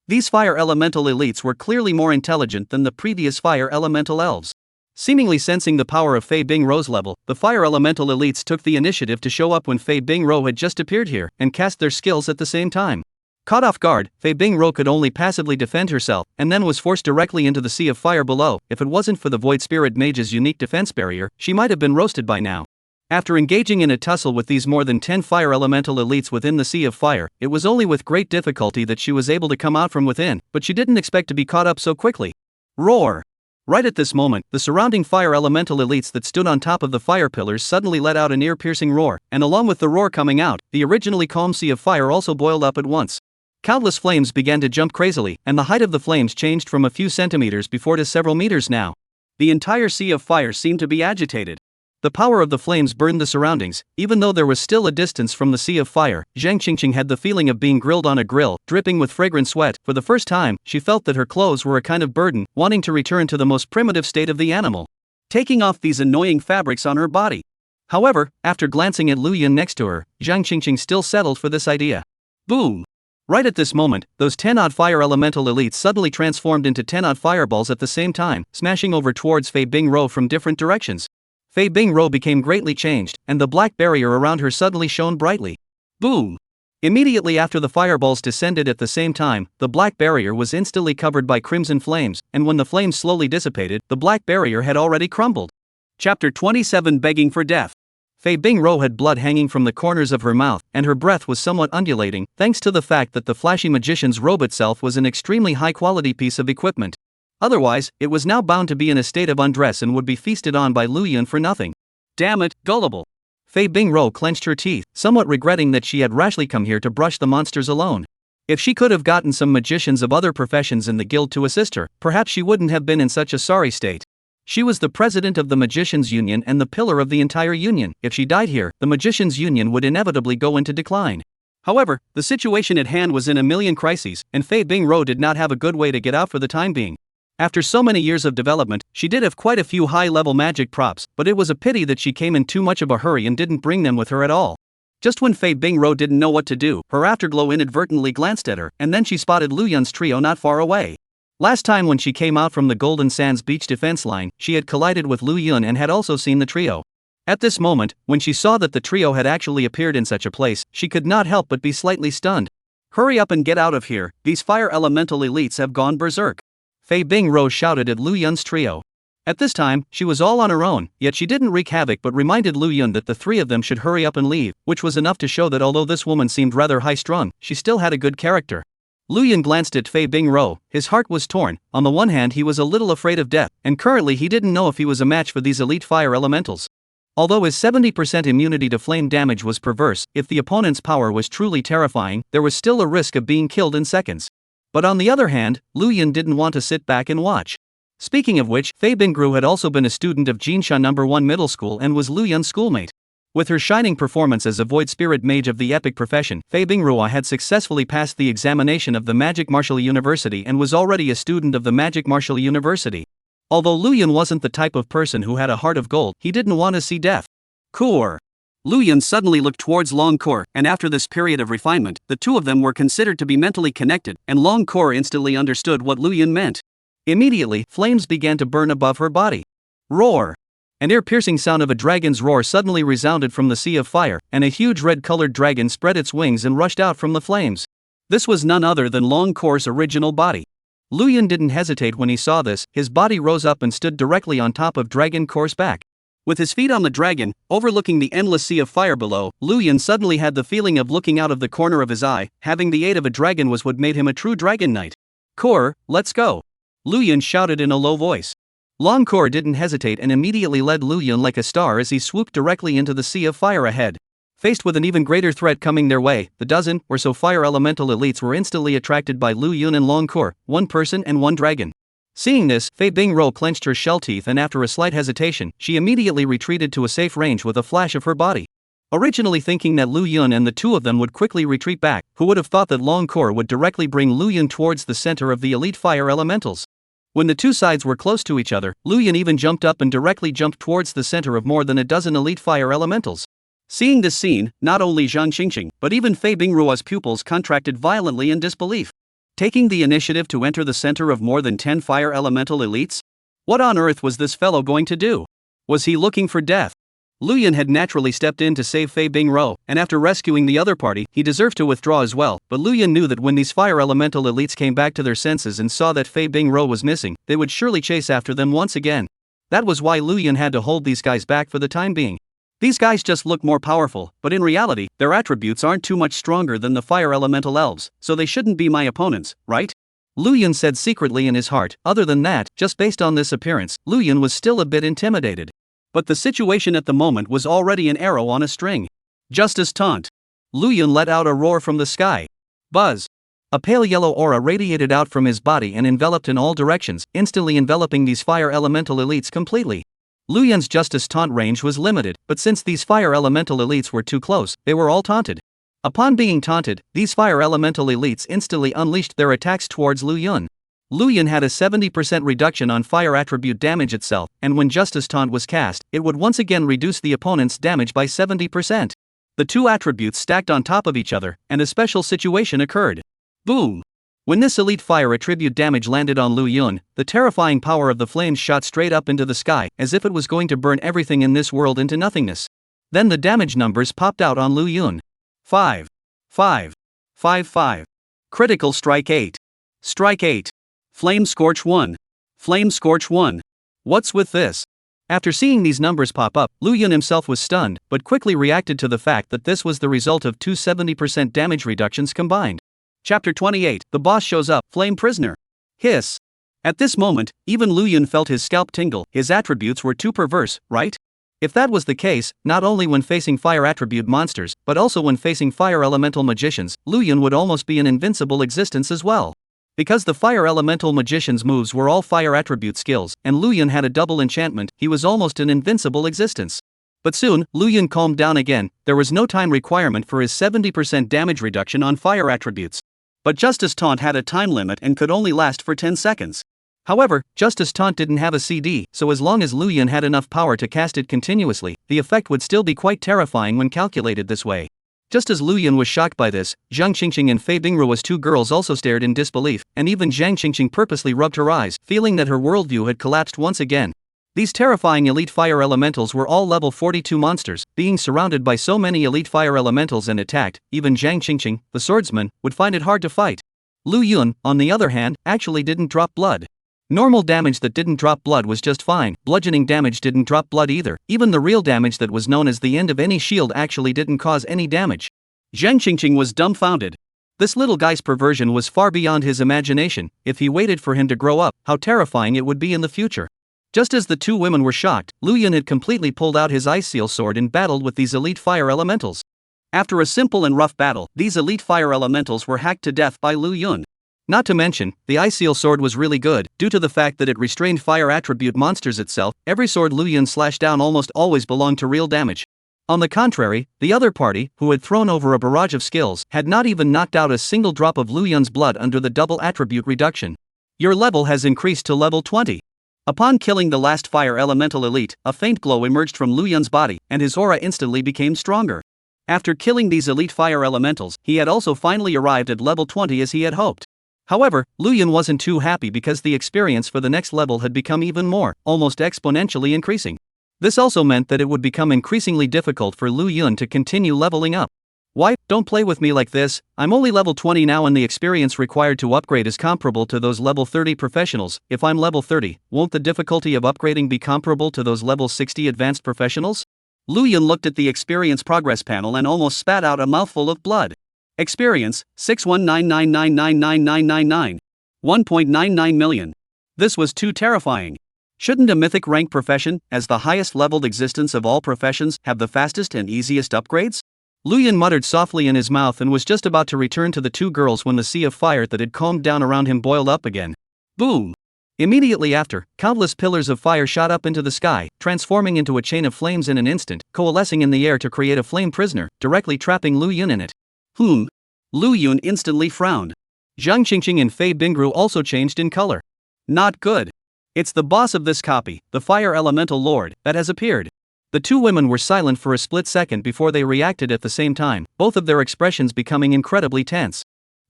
These fire elemental elites were clearly more intelligent than the previous fire elemental elves. Seemingly sensing the power of Fei Bingro's level, the fire elemental elites took the initiative to show up when Fei Bingro had just appeared here, and cast their skills at the same time. Caught off guard, Fei Bingro could only passively defend herself, and then was forced directly into the sea of fire below. If it wasn't for the Void Spirit Mage's unique defense barrier, she might have been roasted by now. After engaging in a tussle with these more than 10 fire elemental elites within the sea of fire, it was only with great difficulty that she was able to come out from within, but she didn't expect to be caught up so quickly. Roar! Right at this moment, the surrounding fire elemental elites that stood on top of the fire pillars suddenly let out an ear-piercing roar, and along with the roar coming out, the originally calm sea of fire also boiled up at once. Countless flames began to jump crazily, and the height of the flames changed from a few centimeters before to several meters now. The entire sea of fire seemed to be agitated. The power of the flames burned the surroundings. Even though there was still a distance from the sea of fire, Zhang Qingqing had the feeling of being grilled on a grill, dripping with fragrant sweat. For the first time, she felt that her clothes were a kind of burden, wanting to return to the most primitive state of the animal, taking off these annoying fabrics on her body. However, after glancing at Lu Yun next to her, Zhang Qingqing still settled for this idea. Boom! Right at this moment, those 10-odd fire elemental elites suddenly transformed into 10-odd fireballs at the same time, smashing over towards Fei Bingro from different directions. Fei Bingro became greatly changed, and the black barrier around her suddenly shone brightly. Boom! Immediately after the fireballs descended at the same time, the black barrier was instantly covered by crimson flames, and when the flames slowly dissipated, the black barrier had already crumbled. Chapter 27 Begging for Death. Fei Bingro had blood hanging from the corners of her mouth, and her breath was somewhat undulating, thanks to the fact that the flashy magician's robe itself was an extremely high-quality piece of equipment. Otherwise, it was now bound to be in a state of undress and would be feasted on by Lu Yun for nothing. Damn it, gullible! Fei Bingro clenched her teeth, somewhat regretting that she had rashly come here to brush the monsters alone. If she could have gotten some magicians of other professions in the guild to assist her, perhaps she wouldn't have been in such a sorry state. She was the president of the Magicians Union and the pillar of the entire union. If she died here, the Magicians Union would inevitably go into decline. However, the situation at hand was in a million crises, and Fei Bingro did not have a good way to get out for the time being. After so many years of development, she did have quite a few high-level magic props, but it was a pity that she came in too much of a hurry and didn't bring them with her at all. Just when Fei Bingro didn't know what to do, her afterglow inadvertently glanced at her, and then she spotted Lu Yun's trio not far away. Last time when she came out from the Golden Sands beach defense line, she had collided with Lu Yun and had also seen the trio. At this moment, when she saw that the trio had actually appeared in such a place, she could not help but be slightly stunned. Hurry up and get out of here, these fire elemental elites have gone berserk. Fei Bingro shouted at Lu Yun's trio. At this time, she was all on her own, yet she didn't wreak havoc but reminded Lu Yun that the three of them should hurry up and leave, which was enough to show that although this woman seemed rather high-strung, she still had a good character. Lu Yun glanced at Fei Bingro. His heart was torn. On the one hand, he was a little afraid of death, and currently he didn't know if he was a match for these elite fire elementals. Although his 70% immunity to flame damage was perverse, if the opponent's power was truly terrifying, there was still a risk of being killed in seconds. But on the other hand, Lu Yun didn't want to sit back and watch. Speaking of which, Fei Bingru had also been a student of Jinsha No. 1 Middle School and was Lu Yun's schoolmate. With her shining performance as a Void Spirit Mage of the epic profession, Fei Bingru had successfully passed the examination of the Magic Martial University and was already a student of the Magic Martial University. Although Lu Yun wasn't the type of person who had a heart of gold, he didn't want to see death. Cour. Lu Yun suddenly looked towards Long Cour, and after this period of refinement, the two of them were considered to be mentally connected, and Long Cour instantly understood what Lu Yun meant. Immediately, flames began to burn above her body. Roar! An ear-piercing sound of a dragon's roar suddenly resounded from the sea of fire, and a huge red-colored dragon spread its wings and rushed out from the flames. This was none other than Long Cour's original body. Lu Yun didn't hesitate when he saw this. His body rose up and stood directly on top of Dragon Cour's back. With his feet on the dragon, overlooking the endless sea of fire below, Lu Yun suddenly had the feeling of looking out of the corner of his eye. Having the aid of a dragon was what made him a true dragon knight. "Kor, let's go!" Lu Yun shouted in a low voice. Long Kor didn't hesitate and immediately led Lu Yun like a star as he swooped directly into the sea of fire ahead. Faced with an even greater threat coming their way, the dozen or so fire elemental elites were instantly attracted by Lu Yun and Long Kor, one person and one dragon. Seeing this, Fei Bingro clenched her shell teeth and after a slight hesitation, she immediately retreated to a safe range with a flash of her body. Originally thinking that Lu Yun and the two of them would quickly retreat back, who would have thought that Long Kor would directly bring Lu Yun towards the center of the elite fire elementals. When the two sides were close to each other, Lu Yun even jumped up and directly jumped towards the center of more than a dozen elite fire elementals. Seeing this scene, not only Zhang Qingqing, but even Fei Bingruo's pupils contracted violently in disbelief. Taking the initiative to enter the center of more than 10 fire elemental elites? What on earth was this fellow going to do? Was he looking for death? Lu Yun had naturally stepped in to save Fei Bingro, and after rescuing the other party, he deserved to withdraw as well, but Lu Yun knew that when these fire elemental elites came back to their senses and saw that Fei Bingro was missing, they would surely chase after them once again. That was why Lu Yun had to hold these guys back for the time being. These guys just look more powerful, but in reality, their attributes aren't too much stronger than the fire elemental elves, so they shouldn't be my opponents, right? Lu Yun said secretly in his heart. Other than that, just based on this appearance, Lu Yun was still a bit intimidated. But the situation at the moment was already an arrow on a string. Justice taunt. Lu Yun let out a roar from the sky. Buzz. A pale yellow aura radiated out from his body and enveloped in all directions, instantly enveloping these fire elemental elites completely. Lu Yun's justice taunt range was limited, but since these fire elemental elites were too close, they were all taunted. Upon being taunted, these fire elemental elites instantly unleashed their attacks towards Lu Yun. Lu Yun had a 70% reduction on fire attribute damage itself, and when justice taunt was cast, it would once again reduce the opponent's damage by 70%. The two attributes stacked on top of each other, and a special situation occurred. Boom! When this elite fire attribute damage landed on Lu Yun, the terrifying power of the flames shot straight up into the sky, as if it was going to burn everything in this world into nothingness. Then the damage numbers popped out on Lu Yun. 5. 5. 5. 5. Critical strike 8. Strike 8. Flame scorch 1. Flame scorch 1. What's with this? After seeing these numbers pop up, Lu Yun himself was stunned, but quickly reacted to the fact that this was the result of two 70% damage reductions combined. Chapter 28, the boss shows up, flame prisoner. Hiss. At this moment, even Lu Yun felt his scalp tingle. His attributes were too perverse, right? If that was the case, not only when facing fire attribute monsters, but also when facing fire elemental magicians, Lu Yun would almost be an invincible existence as well. Because the fire elemental magician's moves were all fire attribute skills, and Lu Yun had a double enchantment, he was almost an invincible existence. But soon, Lu Yun calmed down again. There was no time requirement for his 70% damage reduction on fire attributes. But Justice Taunt had a time limit and could only last for 10 seconds. However, Justice Taunt didn't have a CD, so as long as Lu Yun had enough power to cast it continuously, the effect would still be quite terrifying when calculated this way. Just as Lu Yun was shocked by this, Zhang Qingqing and Fei Bingruo's two girls also stared in disbelief, and even Zhang Qingqing purposely rubbed her eyes, feeling that her worldview had collapsed once again. These terrifying elite fire elementals were all level 42 monsters, being surrounded by so many elite fire elementals and attacked, even Zhang Qingqing, the swordsman, would find it hard to fight. Lu Yun, on the other hand, actually didn't drop blood. Normal damage that didn't drop blood was just fine, bludgeoning damage didn't drop blood either, even the real damage that was known as the end of any shield actually didn't cause any damage. Zhang Qingqing was dumbfounded. This little guy's perversion was far beyond his imagination. If he waited for him to grow up, how terrifying it would be in the future. Just as the two women were shocked, Lu Yun had completely pulled out his ice seal sword and battled with these elite fire elementals. After a simple and rough battle, these elite fire elementals were hacked to death by Lu Yun. Not to mention, the ice seal sword was really good, due to the fact that it restrained fire attribute monsters itself. Every sword Lu Yun slashed down almost always belonged to real damage. On the contrary, the other party, who had thrown over a barrage of skills, had not even knocked out a single drop of Lu Yun's blood under the double attribute reduction. Your level has increased to level 20. Upon killing the last fire elemental elite, a faint glow emerged from Lu Yun's body, and his aura instantly became stronger. After killing these elite fire elementals, he had also finally arrived at level 20 as he had hoped. However, Lu Yun wasn't too happy because the experience for the next level had become even more, almost exponentially increasing. This also meant that it would become increasingly difficult for Lu Yun to continue leveling up. Why, don't play with me like this, I'm only level 20 now and the experience required to upgrade is comparable to those level 30 professionals. If I'm level 30, won't the difficulty of upgrading be comparable to those level 60 advanced professionals? Lu Yun looked at the experience progress panel and almost spat out a mouthful of blood. Experience, 61999999999. 1.99 million. This was too terrifying. Shouldn't a mythic rank profession, as the highest leveled existence of all professions, have the fastest and easiest upgrades? Lu Yun muttered softly in his mouth and was just about to return to the two girls when the sea of fire that had calmed down around him boiled up again. Boom! Immediately after, countless pillars of fire shot up into the sky, transforming into a chain of flames in an instant, coalescing in the air to create a flame prisoner, directly trapping Lu Yun in it. Lu Yun instantly frowned. Zhang Qingqing and Fei Bingru also changed in color. Not good. It's the boss of this copy, the Fire Elemental Lord, that has appeared. The two women were silent for a split second before they reacted at the same time, both of their expressions becoming incredibly tense.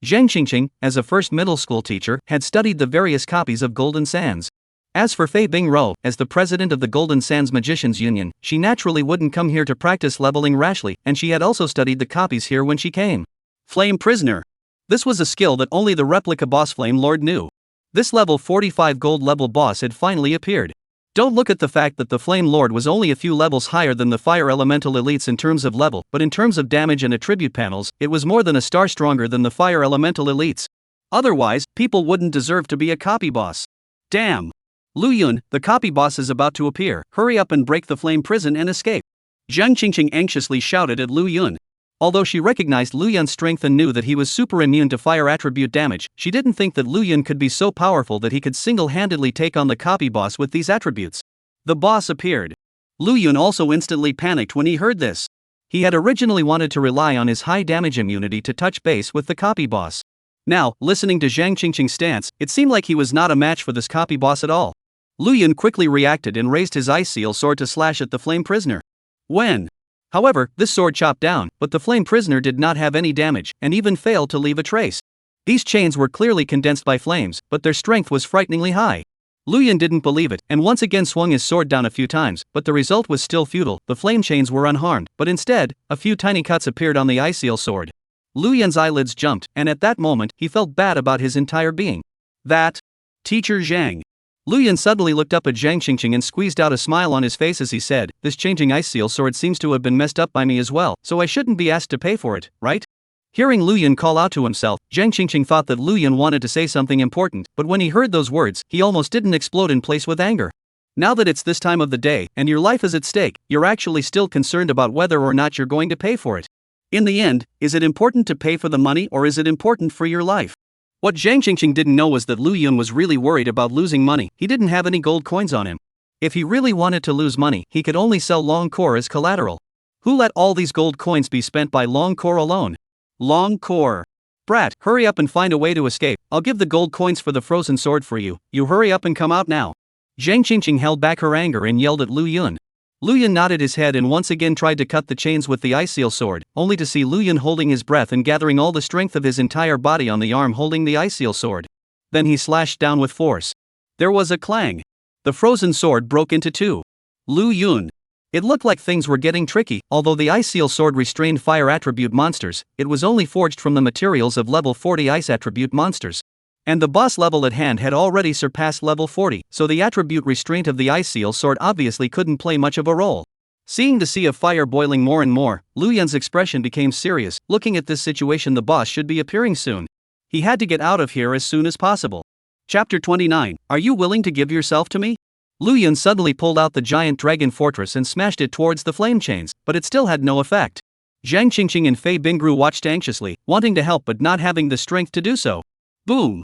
Zhang Qingqing, as a first middle school teacher, had studied the various copies of Golden Sands. As for Fei Bingru, as the president of the Golden Sands Magicians Union, she naturally wouldn't come here to practice leveling rashly, and she had also studied the copies here when she came. Flame Prisoner. This was a skill that only the replica boss Flame Lord knew. This level 45 gold level boss had finally appeared. Don't look at the fact that the Flame Lord was only a few levels higher than the Fire Elemental elites in terms of level, but in terms of damage and attribute panels, it was more than a star stronger than the Fire Elemental elites. Otherwise, people wouldn't deserve to be a copy boss. Damn! Lu Yun, the copy boss is about to appear, hurry up and break the flame prison and escape. Zhang Qingqing anxiously shouted at Lu Yun. Although she recognized Lu Yun's strength and knew that he was super immune to fire attribute damage, she didn't think that Lu Yun could be so powerful that he could single-handedly take on the copy boss with these attributes. The boss appeared. Lu Yun also instantly panicked when he heard this. He had originally wanted to rely on his high damage immunity to touch base with the copy boss. Now, listening to Zhang Qingqing's stance, it seemed like he was not a match for this copy boss at all. Lu Yun quickly reacted and raised his ice seal sword to slash at the flame prisoner. However, this sword chopped down, but the flame prisoner did not have any damage, and even failed to leave a trace. These chains were clearly condensed by flames, but their strength was frighteningly high. Lu Yun didn't believe it, and once again swung his sword down a few times, but the result was still futile. The flame chains were unharmed, but instead, a few tiny cuts appeared on the ice seal sword. Lu Yun's eyelids jumped, and at that moment, he felt bad about his entire being. That Teacher Zhang. Lu Yun suddenly looked up at Zhang Qingqing and squeezed out a smile on his face as he said, "This changing ice seal sword seems to have been messed up by me as well, so I shouldn't be asked to pay for it, right?" Hearing Lu Yun call out to himself, Zhang Qingqing thought that Lu Yun wanted to say something important, but when he heard those words, he almost didn't explode in place with anger. Now that it's this time of the day, and your life is at stake, you're actually still concerned about whether or not you're going to pay for it. In the end, is it important to pay for the money or is it important for your life? What Zhang Qingqing didn't know was that Lu Yun was really worried about losing money. He didn't have any gold coins on him. If he really wanted to lose money, he could only sell long core as collateral. Who let all these gold coins be spent by long core alone? Long core. Brat, hurry up and find a way to escape. I'll give the gold coins for the frozen sword for you. You hurry up and come out now. Zhang Qingqing held back her anger and yelled at Lu Yun. Lu Yun nodded his head and once again tried to cut the chains with the ice seal sword, only to see Lu Yun holding his breath and gathering all the strength of his entire body on the arm holding the ice seal sword. Then he slashed down with force. There was a clang. The frozen sword broke into two. Lu Yun. It looked like things were getting tricky. Although the ice seal sword restrained fire attribute monsters, it was only forged from the materials of level 40 ice attribute monsters. And the boss level at hand had already surpassed level 40, so the attribute restraint of the ice seal sword obviously couldn't play much of a role. Seeing the sea of fire boiling more and more, Lu Yun's expression became serious. Looking at this situation, the boss should be appearing soon. He had to get out of here as soon as possible. Chapter 29. Are you willing to give yourself to me? Lu Yun suddenly pulled out the giant dragon fortress and smashed it towards the flame chains, but it still had no effect. Zhang Qingqing and Fei Bingru watched anxiously, wanting to help but not having the strength to do so. Boom!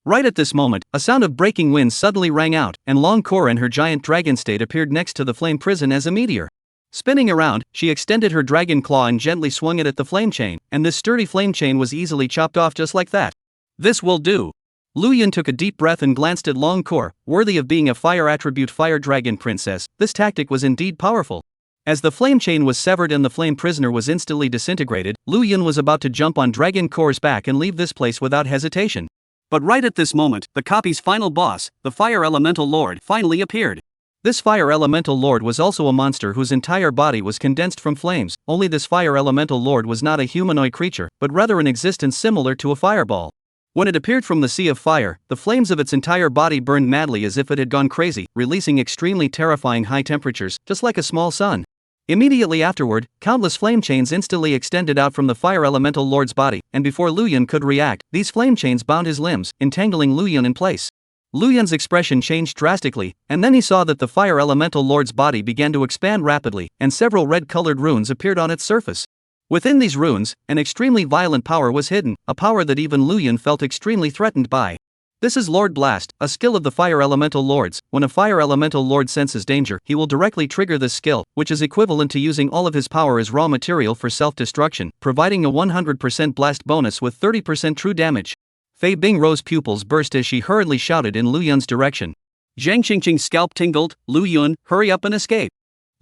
Right at this moment, a sound of breaking wind suddenly rang out, and Long Core and her giant dragon state appeared next to the flame prison as a meteor. Spinning around, she extended her dragon claw and gently swung it at the flame chain, and this sturdy flame chain was easily chopped off just like that. This will do. Lu Yun took a deep breath and glanced at Long Core, worthy of being a fire attribute fire dragon princess. This tactic was indeed powerful. As the flame chain was severed and the flame prisoner was instantly disintegrated, Lu Yun was about to jump on Dragon Core's back and leave this place without hesitation. But right at this moment, the copy's final boss, the Fire Elemental Lord, finally appeared. This fire elemental lord was also a monster whose entire body was condensed from flames, only this fire elemental lord was not a humanoid creature, but rather an existence similar to a fireball. When it appeared from the sea of fire, the flames of its entire body burned madly as if it had gone crazy, releasing extremely terrifying high temperatures, just like a small sun. Immediately afterward, countless flame chains instantly extended out from the fire elemental lord's body, and before Lu Yun could react, these flame chains bound his limbs, entangling Lu Yun in place. Lu Yun's expression changed drastically, and then he saw that the fire elemental lord's body began to expand rapidly, and several red-colored runes appeared on its surface. Within these runes, an extremely violent power was hidden, a power that even Lu Yun felt extremely threatened by. This is Lord Blast, a skill of the fire elemental lords. When a fire elemental lord senses danger, he will directly trigger this skill, which is equivalent to using all of his power as raw material for self-destruction, providing a 100% blast bonus with 30% true damage. Fei Bingrou's pupils burst as she hurriedly shouted in Lu Yun's direction. Zhang Qingqing's scalp tingled. Lu Yun, hurry up and escape.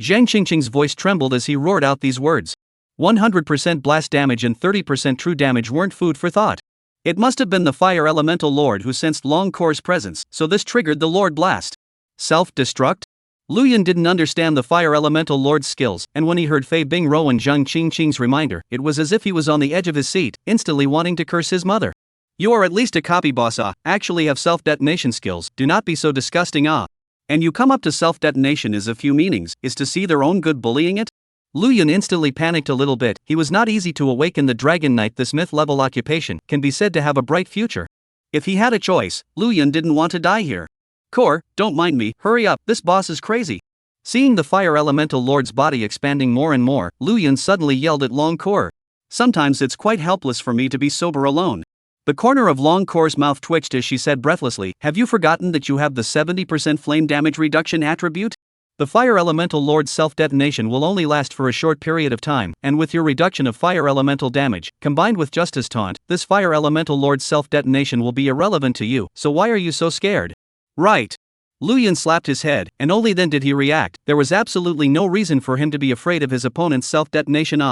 Zhang Qingqing's voice trembled as he roared out these words. 100% blast damage and 30% true damage weren't food for thought. It must have been the fire elemental lord who sensed Long Core's presence, so this triggered the Lord Blast. Self-destruct? Lu Yun didn't understand the fire elemental lord's skills, and when he heard Fei Bingrou and Zhang Qingqing's reminder, it was as if he was on the edge of his seat, instantly wanting to curse his mother. You are at least a copy boss, actually have self-detonation skills, do not be so disgusting, And you come up to self-detonation as a few meanings, is to see their own good bullying it? Lu Yun instantly panicked a little bit. He was not easy to awaken the Dragon Knight. This myth-level occupation can be said to have a bright future. If he had a choice, Lu Yun didn't want to die here. Core, don't mind me, hurry up, this boss is crazy. Seeing the fire elemental lord's body expanding more and more, Lu Yun suddenly yelled at Long Core. Sometimes it's quite helpless for me to be sober alone. The corner of Long Core's mouth twitched as she said breathlessly, have you forgotten that you have the 70% flame damage reduction attribute? The fire elemental lord's self-detonation will only last for a short period of time, and with your reduction of fire elemental damage, combined with Justice Taunt, this fire elemental lord's self-detonation will be irrelevant to you, so why are you so scared? Right. Lu Yun slapped his head, and only then did he react. There was absolutely no reason for him to be afraid of his opponent's self-detonation.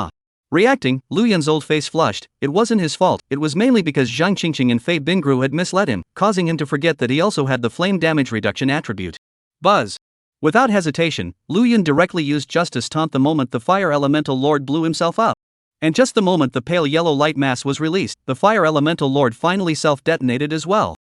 Reacting, Lu Yun's old face flushed. It wasn't his fault, it was mainly because Zhang Qingqing and Fei Bingrou had misled him, causing him to forget that he also had the flame damage reduction attribute. Buzz. Without hesitation, Lu Yun directly used Justice Taunt the moment the fire elemental lord blew himself up. And just the moment the pale yellow light mass was released, the fire elemental lord finally self-detonated as well.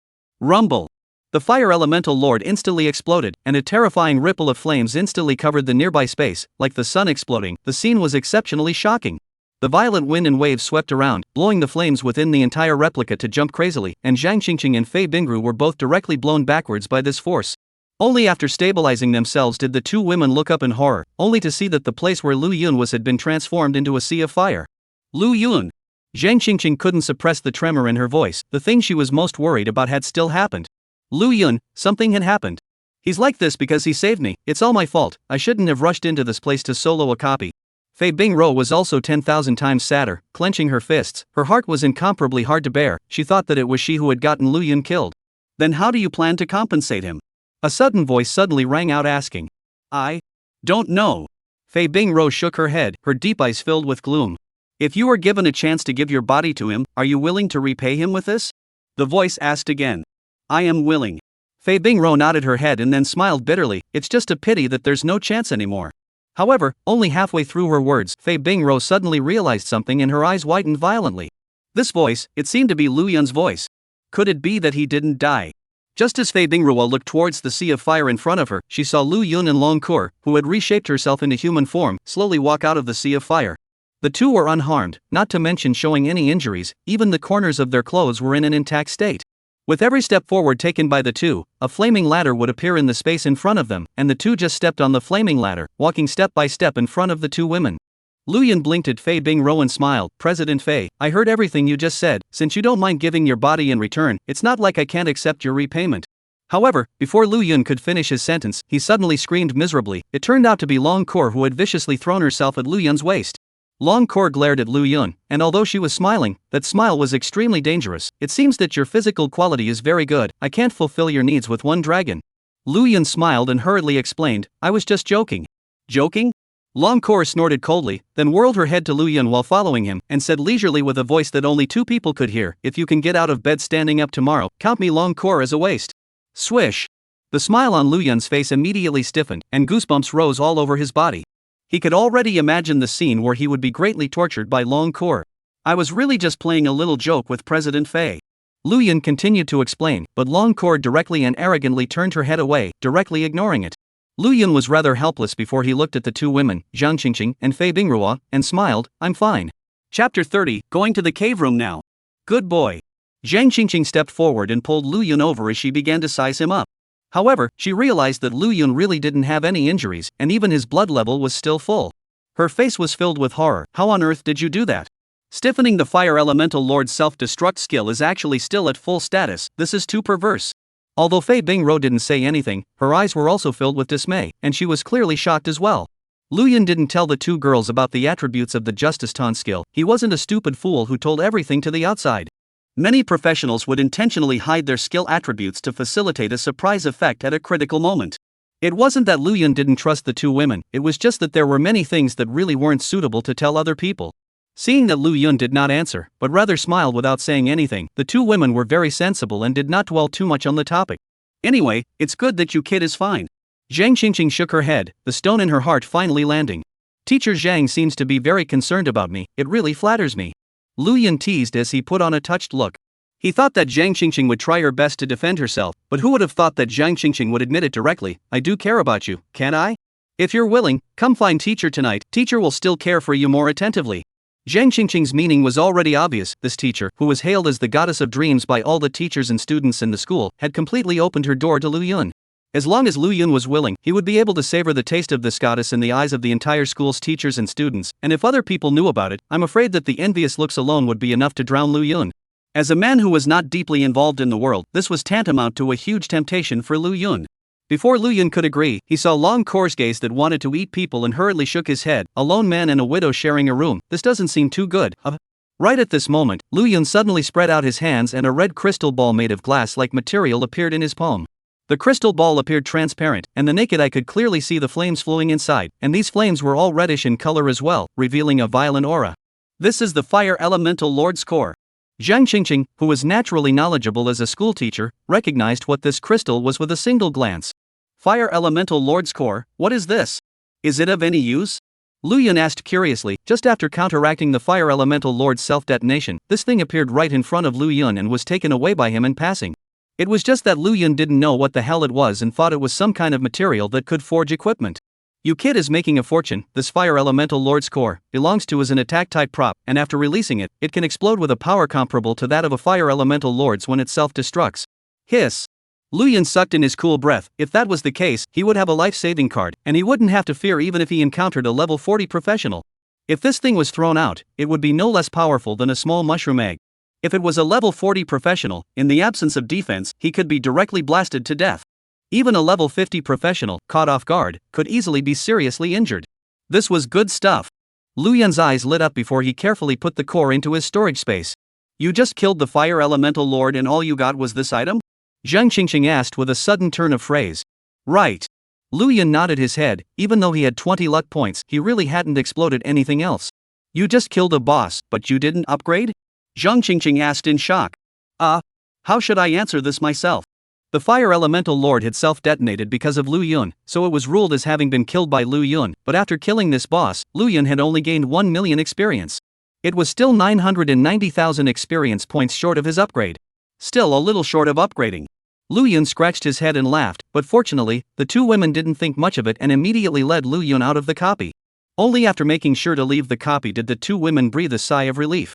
Rumble. The fire elemental lord instantly exploded, and a terrifying ripple of flames instantly covered the nearby space, like the sun exploding. The scene was exceptionally shocking. The violent wind and waves swept around, blowing the flames within the entire replica to jump crazily, and Zhang Qingqing and Fei Bingrou were both directly blown backwards by this force. Only after stabilizing themselves did the two women look up in horror, only to see that the place where Lu Yun was had been transformed into a sea of fire. Lu Yun! Zhang Qingqing couldn't suppress the tremor in her voice. The thing she was most worried about had still happened. Lu Yun, something had happened. He's like this because he saved me, it's all my fault, I shouldn't have rushed into this place to solo a copy. Fei Bingrou was also 10,000 times sadder, clenching her fists. Her heart was incomparably hard to bear. She thought that it was she who had gotten Lu Yun killed. Then how do you plan to compensate him? A sudden voice suddenly rang out asking. I don't know. Fei Bingrou shook her head, her deep eyes filled with gloom. If you were given a chance to give your body to him, are you willing to repay him with this? The voice asked again. I am willing. Fei Bingrou nodded her head and then smiled bitterly. It's just a pity that there's no chance anymore. However, only halfway through her words, Fei Bingrou suddenly realized something and her eyes widened violently. This voice, it seemed to be Lu Yun's voice. Could it be that he didn't die? Just as Fei Bingrou looked towards the sea of fire in front of her, she saw Lu Yun and Long Core, who had reshaped herself into human form, slowly walk out of the sea of fire. The two were unharmed, not to mention showing any injuries, even the corners of their clothes were in an intact state. With every step forward taken by the two, a flaming ladder would appear in the space in front of them, and the two just stepped on the flaming ladder, walking step by step in front of the two women. Lu Yun blinked at Fei Bingrou and smiled. President Fei, I heard everything you just said. Since you don't mind giving your body in return, it's not like I can't accept your repayment. However, before Lu Yun could finish his sentence, he suddenly screamed miserably. It turned out to be Long Core who had viciously thrown herself at Lu Yun's waist. Long Core glared at Lu Yun, and although she was smiling, that smile was extremely dangerous. It seems that your physical quality is very good, I can't fulfill your needs with one dragon. Lu Yun smiled and hurriedly explained, I was just joking. Joking? Long Core snorted coldly, then whirled her head to Lu Yun while following him, and said leisurely with a voice that only two people could hear, if you can get out of bed standing up tomorrow, count me Long Core as a waste. Swish. The smile on Lu Yun's face immediately stiffened, and goosebumps rose all over his body. He could already imagine the scene where he would be greatly tortured by Long Cour. I was really just playing a little joke with President Fei. Lu Yun continued to explain, but Long Cour directly and arrogantly turned her head away, directly ignoring it. Lu Yun was rather helpless before he looked at the two women, Zhang Qingqing and Fei Bingrua, and smiled. I'm fine. Chapter 30, going to the cave room now. Good boy. Zhang Qingqing stepped forward and pulled Lu Yun over as she began to size him up. However, she realized that Lu Yun really didn't have any injuries, and even his blood level was still full. Her face was filled with horror. How on earth did you do that? Stiffening the Fire Elemental Lord's self-destruct skill is actually still at full status. This is too perverse. Although Fei Bingro didn't say anything, her eyes were also filled with dismay, and she was clearly shocked as well. Lu Yun didn't tell the two girls about the attributes of the Justice Taunt skill. He wasn't a stupid fool who told everything to the outside. Many professionals would intentionally hide their skill attributes to facilitate a surprise effect at a critical moment. It wasn't that Lu Yun didn't trust the two women, it was just that there were many things that really weren't suitable to tell other people. Seeing that Lu Yun did not answer, but rather smiled without saying anything, the two women were very sensible and did not dwell too much on the topic. Anyway, it's good that you kid is fine. Zhang Qingqing shook her head, the stone in her heart finally landing. Teacher Zhang seems to be very concerned about me, it really flatters me. Lu Yun teased as he put on a touched look. He thought that Zhang Qingqing would try her best to defend herself, but who would have thought that Zhang Qingqing would admit it directly? I do care about you, can't I? If you're willing, come find teacher tonight, teacher will still care for you more attentively. Zhang Qingqing's meaning was already obvious. This teacher, who was hailed as the goddess of dreams by all the teachers and students in the school, had completely opened her door to Lu Yun. As long as Lu Yun was willing, he would be able to savor the taste of this goddess in the eyes of the entire school's teachers and students, and if other people knew about it, I'm afraid that the envious looks alone would be enough to drown Lu Yun. As a man who was not deeply involved in the world, this was tantamount to a huge temptation for Lu Yun. Before Lu Yun could agree, he saw Long Cour's gaze that wanted to eat people and hurriedly shook his head. A lone man and a widow sharing a room, this doesn't seem too good. Right at this moment, Lu Yun suddenly spread out his hands and a red crystal ball made of glass-like material appeared in his palm. The crystal ball appeared transparent, and the naked eye could clearly see the flames flowing inside, and these flames were all reddish in color as well, revealing a violent aura. This is the Fire Elemental Lord's core. Zhang Qingqing, who was naturally knowledgeable as a schoolteacher, recognized what this crystal was with a single glance. Fire Elemental Lord's core, what is this? Is it of any use? Lu Yun asked curiously. Just after counteracting the Fire Elemental Lord's self-detonation, this thing appeared right in front of Lu Yun and was taken away by him in passing. It was just that Lu Yun didn't know what the hell it was and thought it was some kind of material that could forge equipment. You kid is making a fortune. This Fire Elemental Lord's core belongs to as an attack-type prop, and after releasing it, it can explode with a power comparable to that of a Fire Elemental Lord's when it self-destructs. Hiss. Lu Yun sucked in his cool breath. If that was the case, he would have a life-saving card, and he wouldn't have to fear even if he encountered a level 40 professional. If this thing was thrown out, it would be no less powerful than a small mushroom egg. If it was a level 40 professional, in the absence of defense, he could be directly blasted to death. Even a level 50 professional, caught off guard, could easily be seriously injured. This was good stuff. Lu Yun's eyes lit up before he carefully put the core into his storage space. You just killed the Fire Elemental Lord and all you got was this item? Zhang Qingqing asked with a sudden turn of phrase. Right. Lu Yun nodded his head. Even though he had 20 luck points, he really hadn't exploded anything else. You just killed a boss, but you didn't upgrade? Zhang Qingqing asked in shock. How should I answer this myself? The Fire Elemental Lord had self-detonated because of Lu Yun, so it was ruled as having been killed by Lu Yun, but after killing this boss, Lu Yun had only gained 1 million experience. It was still 990,000 experience points short of his upgrade. Still a little short of upgrading. Lu Yun scratched his head and laughed, but fortunately, the two women didn't think much of it and immediately led Lu Yun out of the copy. Only after making sure to leave the copy did the two women breathe a sigh of relief.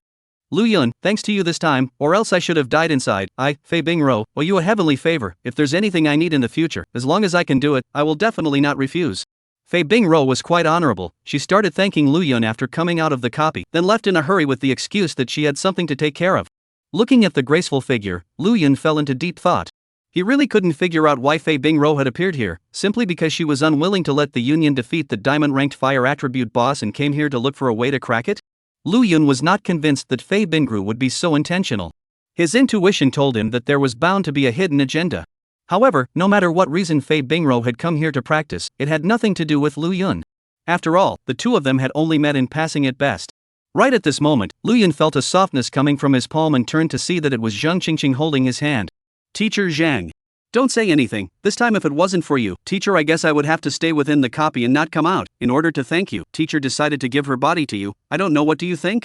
Lu Yun, thanks to you this time, or else I should have died inside. I, Fei Bingro, owe you a heavenly favor. If there's anything I need in the future, as long as I can do it, I will definitely not refuse. Fei Bingro was quite honorable. She started thanking Lu Yun after coming out of the copy, then left in a hurry with the excuse that she had something to take care of. Looking at the graceful figure, Lu Yun fell into deep thought. He really couldn't figure out why Fei Bingro had appeared here, simply because she was unwilling to let the Union defeat the diamond-ranked fire attribute boss and came here to look for a way to crack it? Lu Yun was not convinced that Fei Bingru would be so intentional. His intuition told him that there was bound to be a hidden agenda. However, no matter what reason Fei Bingro had come here to practice, it had nothing to do with Lu Yun. After all, the two of them had only met in passing at best. Right at this moment, Lu Yun felt a softness coming from his palm and turned to see that it was Zhang Qingqing holding his hand. Teacher Zhang. Don't say anything, this time if it wasn't for you, teacher, I guess I would have to stay within the copy and not come out. In order to thank you, teacher decided to give her body to you. I don't know, what do you think?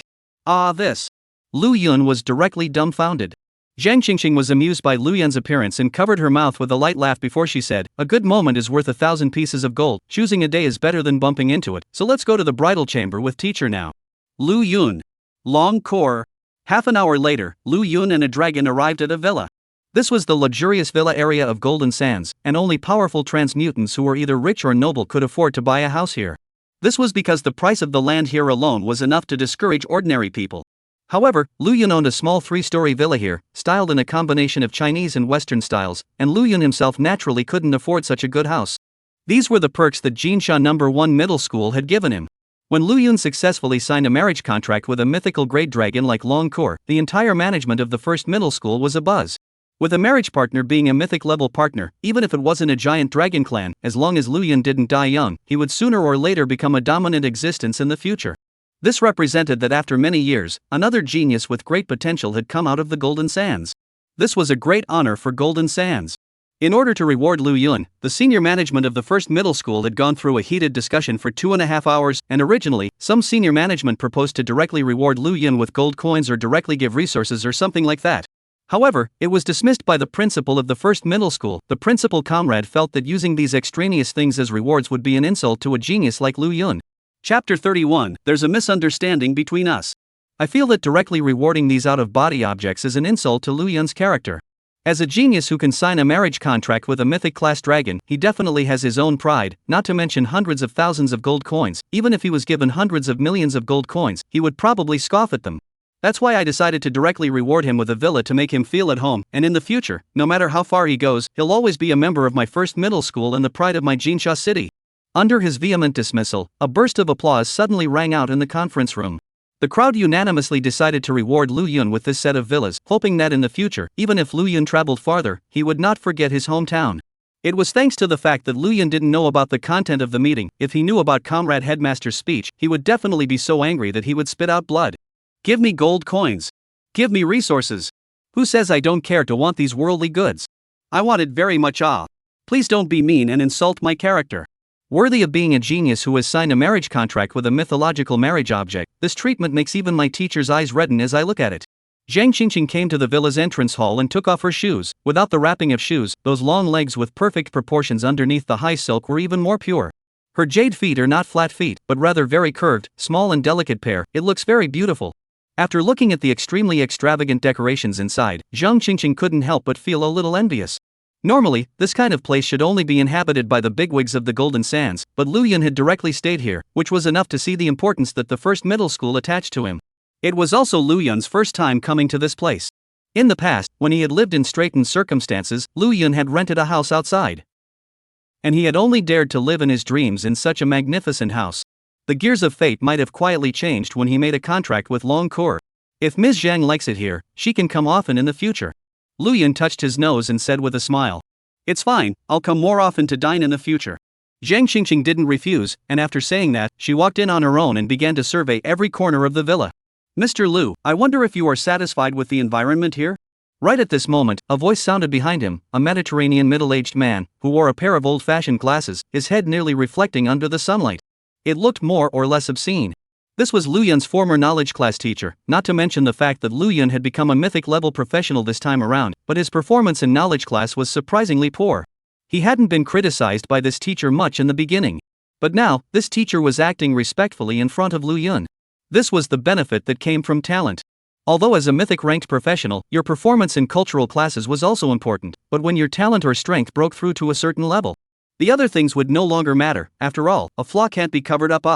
This. Lu Yun was directly dumbfounded. Zhang Qingqing was amused by Lu Yun's appearance and covered her mouth with a light laugh before she said, a good moment is worth 1,000 pieces of gold. Choosing a day is better than bumping into it, so let's go to the bridal chamber with teacher now. Lu Yun. Long core. Half an hour later, Lu Yun and a dragon arrived at a villa. This was the luxurious villa area of Golden Sands, and only powerful transmutants who were either rich or noble could afford to buy a house here. This was because the price of the land here alone was enough to discourage ordinary people. However, Lu Yun owned a small 3-story villa here, styled in a combination of Chinese and Western styles, and Lu Yun himself naturally couldn't afford such a good house. These were the perks that Jinsha No. 1 Middle School had given him. When Lu Yun successfully signed a marriage contract with a mythical great dragon like Long Core, the entire management of the first middle school was abuzz. With a marriage partner being a mythic level partner, even if it wasn't a giant dragon clan, as long as Lu Yun didn't die young, he would sooner or later become a dominant existence in the future. This represented that after many years, another genius with great potential had come out of the Golden Sands. This was a great honor for Golden Sands. In order to reward Lu Yun, the senior management of the first middle school had gone through a heated discussion for 2.5 hours, and originally, some senior management proposed to directly reward Lu Yun with gold coins or directly give resources or something like that. However, it was dismissed by the principal of the first middle school. The principal comrade felt that using these extraneous things as rewards would be an insult to a genius like Lu Yun. Chapter 31, There's a misunderstanding between us. I feel that directly rewarding these out-of-body objects is an insult to Lu Yun's character. As a genius who can sign a marriage contract with a mythic-class dragon, he definitely has his own pride, not to mention hundreds of thousands of gold coins. Even if he was given hundreds of millions of gold coins, he would probably scoff at them. That's why I decided to directly reward him with a villa to make him feel at home, and in the future, no matter how far he goes, he'll always be a member of my first middle school and the pride of my Jinsha city. Under his vehement dismissal, a burst of applause suddenly rang out in the conference room. The crowd unanimously decided to reward Lu Yun with this set of villas, hoping that in the future, even if Lu Yun traveled farther, he would not forget his hometown. It was thanks to the fact that Lu Yun didn't know about the content of the meeting. If he knew about Comrade Headmaster's speech, he would definitely be so angry that he would spit out blood. Give me gold coins. Give me resources. Who says I don't care to want these worldly goods? I want it very much. Please don't be mean and insult my character. Worthy of being a genius who has signed a marriage contract with a mythological marriage object, this treatment makes even my teacher's eyes redden as I look at it. Zhang Qingqing came to the villa's entrance hall and took off her shoes. Without the wrapping of shoes, those long legs with perfect proportions underneath the high silk were even more pure. Her jade feet are not flat feet, but rather very curved, small and delicate pair. It looks very beautiful. After looking at the extremely extravagant decorations inside, Zhang Qingqing couldn't help but feel a little envious. Normally, this kind of place should only be inhabited by the bigwigs of the Golden Sands, but Lu Yun had directly stayed here, which was enough to see the importance that the first middle school attached to him. It was also Lu Yun's first time coming to this place. In the past, when he had lived in straitened circumstances, Lu Yun had rented a house outside. And he had only dared to live in his dreams in such a magnificent house. The gears of fate might have quietly changed when he made a contract with Long Core. If Ms. Zhang likes it here, she can come often in the future. Lu Yun touched his nose and said with a smile. It's fine, I'll come more often to dine in the future. Zhang Qingqing didn't refuse, and after saying that, she walked in on her own and began to survey every corner of the villa. Mr. Lu, I wonder if you are satisfied with the environment here? Right at this moment, a voice sounded behind him, a Mediterranean middle-aged man, who wore a pair of old-fashioned glasses, his head nearly reflecting under the sunlight. It looked more or less obscene. This was Lu Yun's former knowledge class teacher, not to mention the fact that Lu Yun had become a mythic-level professional this time around, but his performance in knowledge class was surprisingly poor. He hadn't been criticized by this teacher much in the beginning. But now, this teacher was acting respectfully in front of Lu Yun. This was the benefit that came from talent. Although as a mythic-ranked professional, your performance in cultural classes was also important, but when your talent or strength broke through to a certain level, the other things would no longer matter. After all, a flaw can't be covered up.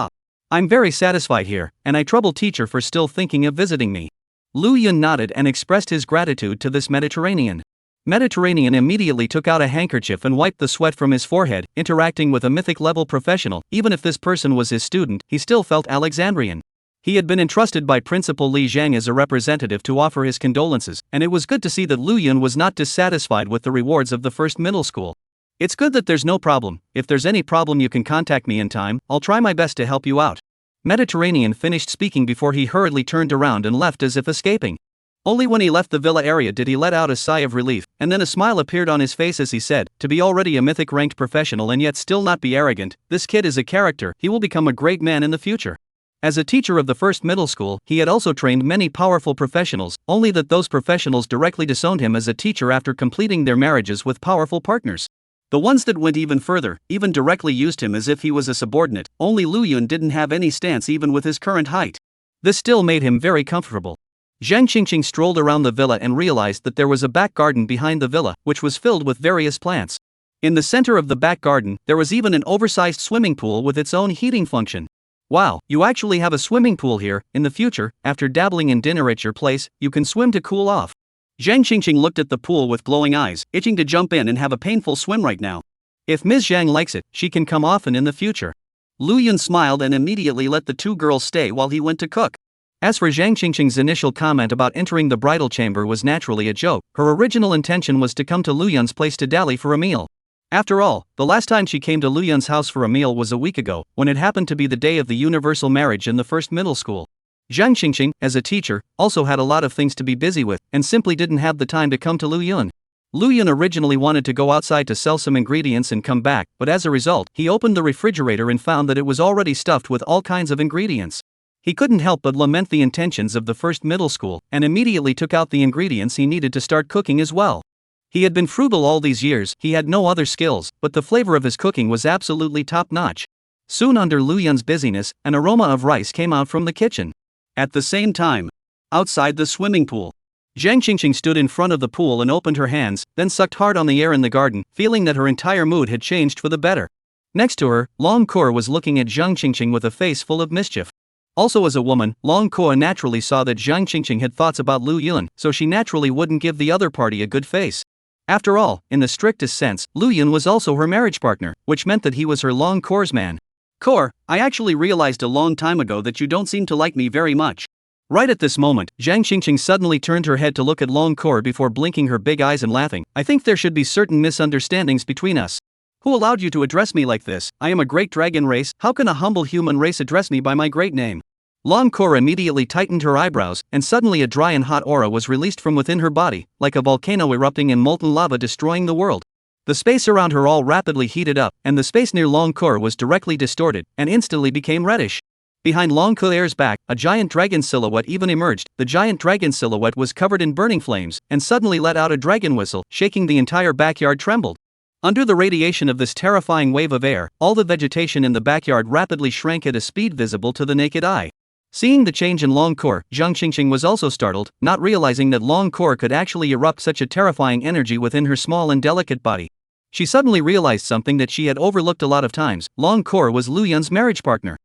I'm very satisfied here, and I trouble teacher for still thinking of visiting me. Lu Yun nodded and expressed his gratitude to this Mediterranean. Mediterranean immediately took out a handkerchief and wiped the sweat from his forehead. Interacting with a mythic-level professional, even if this person was his student, he still felt Alexandrian. He had been entrusted by Principal Li Zhang as a representative to offer his condolences, and it was good to see that Lu Yun was not dissatisfied with the rewards of the first middle school. It's good that there's no problem. If there's any problem you can contact me in time, I'll try my best to help you out. Mediterranean finished speaking before he hurriedly turned around and left as if escaping. Only when he left the villa area did he let out a sigh of relief, and then a smile appeared on his face as he said, "To be already a mythic ranked professional and yet still not be arrogant, this kid is a character, he will become a great man in the future." As a teacher of the first middle school, he had also trained many powerful professionals, only that those professionals directly disowned him as a teacher after completing their marriages with powerful partners. The ones that went even further, even directly used him as if he was a subordinate. Only Lu Yun didn't have any stance even with his current height. This still made him very comfortable. Zhang Qingqing strolled around the villa and realized that there was a back garden behind the villa, which was filled with various plants. In the center of the back garden, there was even an oversized swimming pool with its own heating function. Wow, you actually have a swimming pool here. In the future, after dabbling in dinner at your place, you can swim to cool off. Zhang Qingqing looked at the pool with glowing eyes, itching to jump in and have a painful swim right now. If Ms. Zhang likes it, she can come often in the future. Lu Yun smiled and immediately let the two girls stay while he went to cook. As for Zhang Qingqing's initial comment about entering the bridal chamber was naturally a joke. Her original intention was to come to Lu Yun's place to dally for a meal. After all, the last time she came to Lu Yun's house for a meal was a week ago, when it happened to be the day of the universal marriage in the first middle school. Zhang Qingqing, as a teacher, also had a lot of things to be busy with, and simply didn't have the time to come to Lu Yun. Lu Yun originally wanted to go outside to sell some ingredients and come back, but as a result, he opened the refrigerator and found that it was already stuffed with all kinds of ingredients. He couldn't help but lament the intentions of the first middle school, and immediately took out the ingredients he needed to start cooking as well. He had been frugal all these years, he had no other skills, but the flavor of his cooking was absolutely top-notch. Soon under Lu Yun's busyness, an aroma of rice came out from the kitchen. At the same time, outside the swimming pool, Zhang Qingqing stood in front of the pool and opened her hands, then sucked hard on the air in the garden, feeling that her entire mood had changed for the better. Next to her, Long Kor was looking at Zhang Qingqing with a face full of mischief. Also as a woman, Long Kor naturally saw that Zhang Qingqing had thoughts about Lu Yun, so she naturally wouldn't give the other party a good face. After all, in the strictest sense, Lu Yun was also her marriage partner, which meant that he was her Long Kor's man. Kor, I actually realized a long time ago that you don't seem to like me very much. Right at this moment, Zhang Qingqing suddenly turned her head to look at Long Kor before blinking her big eyes and laughing. I think there should be certain misunderstandings between us. Who allowed you to address me like this? I am a great dragon race, how can a humble human race address me by my great name? Long Kor immediately tightened her eyebrows, and suddenly a dry and hot aura was released from within her body, like a volcano erupting and molten lava destroying the world. The space around her all rapidly heated up, and the space near Long Kor was directly distorted, and instantly became reddish. Behind Long Kor's back, a giant dragon silhouette even emerged. The giant dragon silhouette was covered in burning flames, and suddenly let out a dragon whistle, shaking the entire backyard trembled. Under the radiation of this terrifying wave of air, all the vegetation in the backyard rapidly shrank at a speed visible to the naked eye. Seeing the change in Long Kor, Zhang Qingqing was also startled, not realizing that Long Kor could actually erupt such a terrifying energy within her small and delicate body. She suddenly realized something that she had overlooked a lot of times. Long Kor was Lu Yun's marriage partner.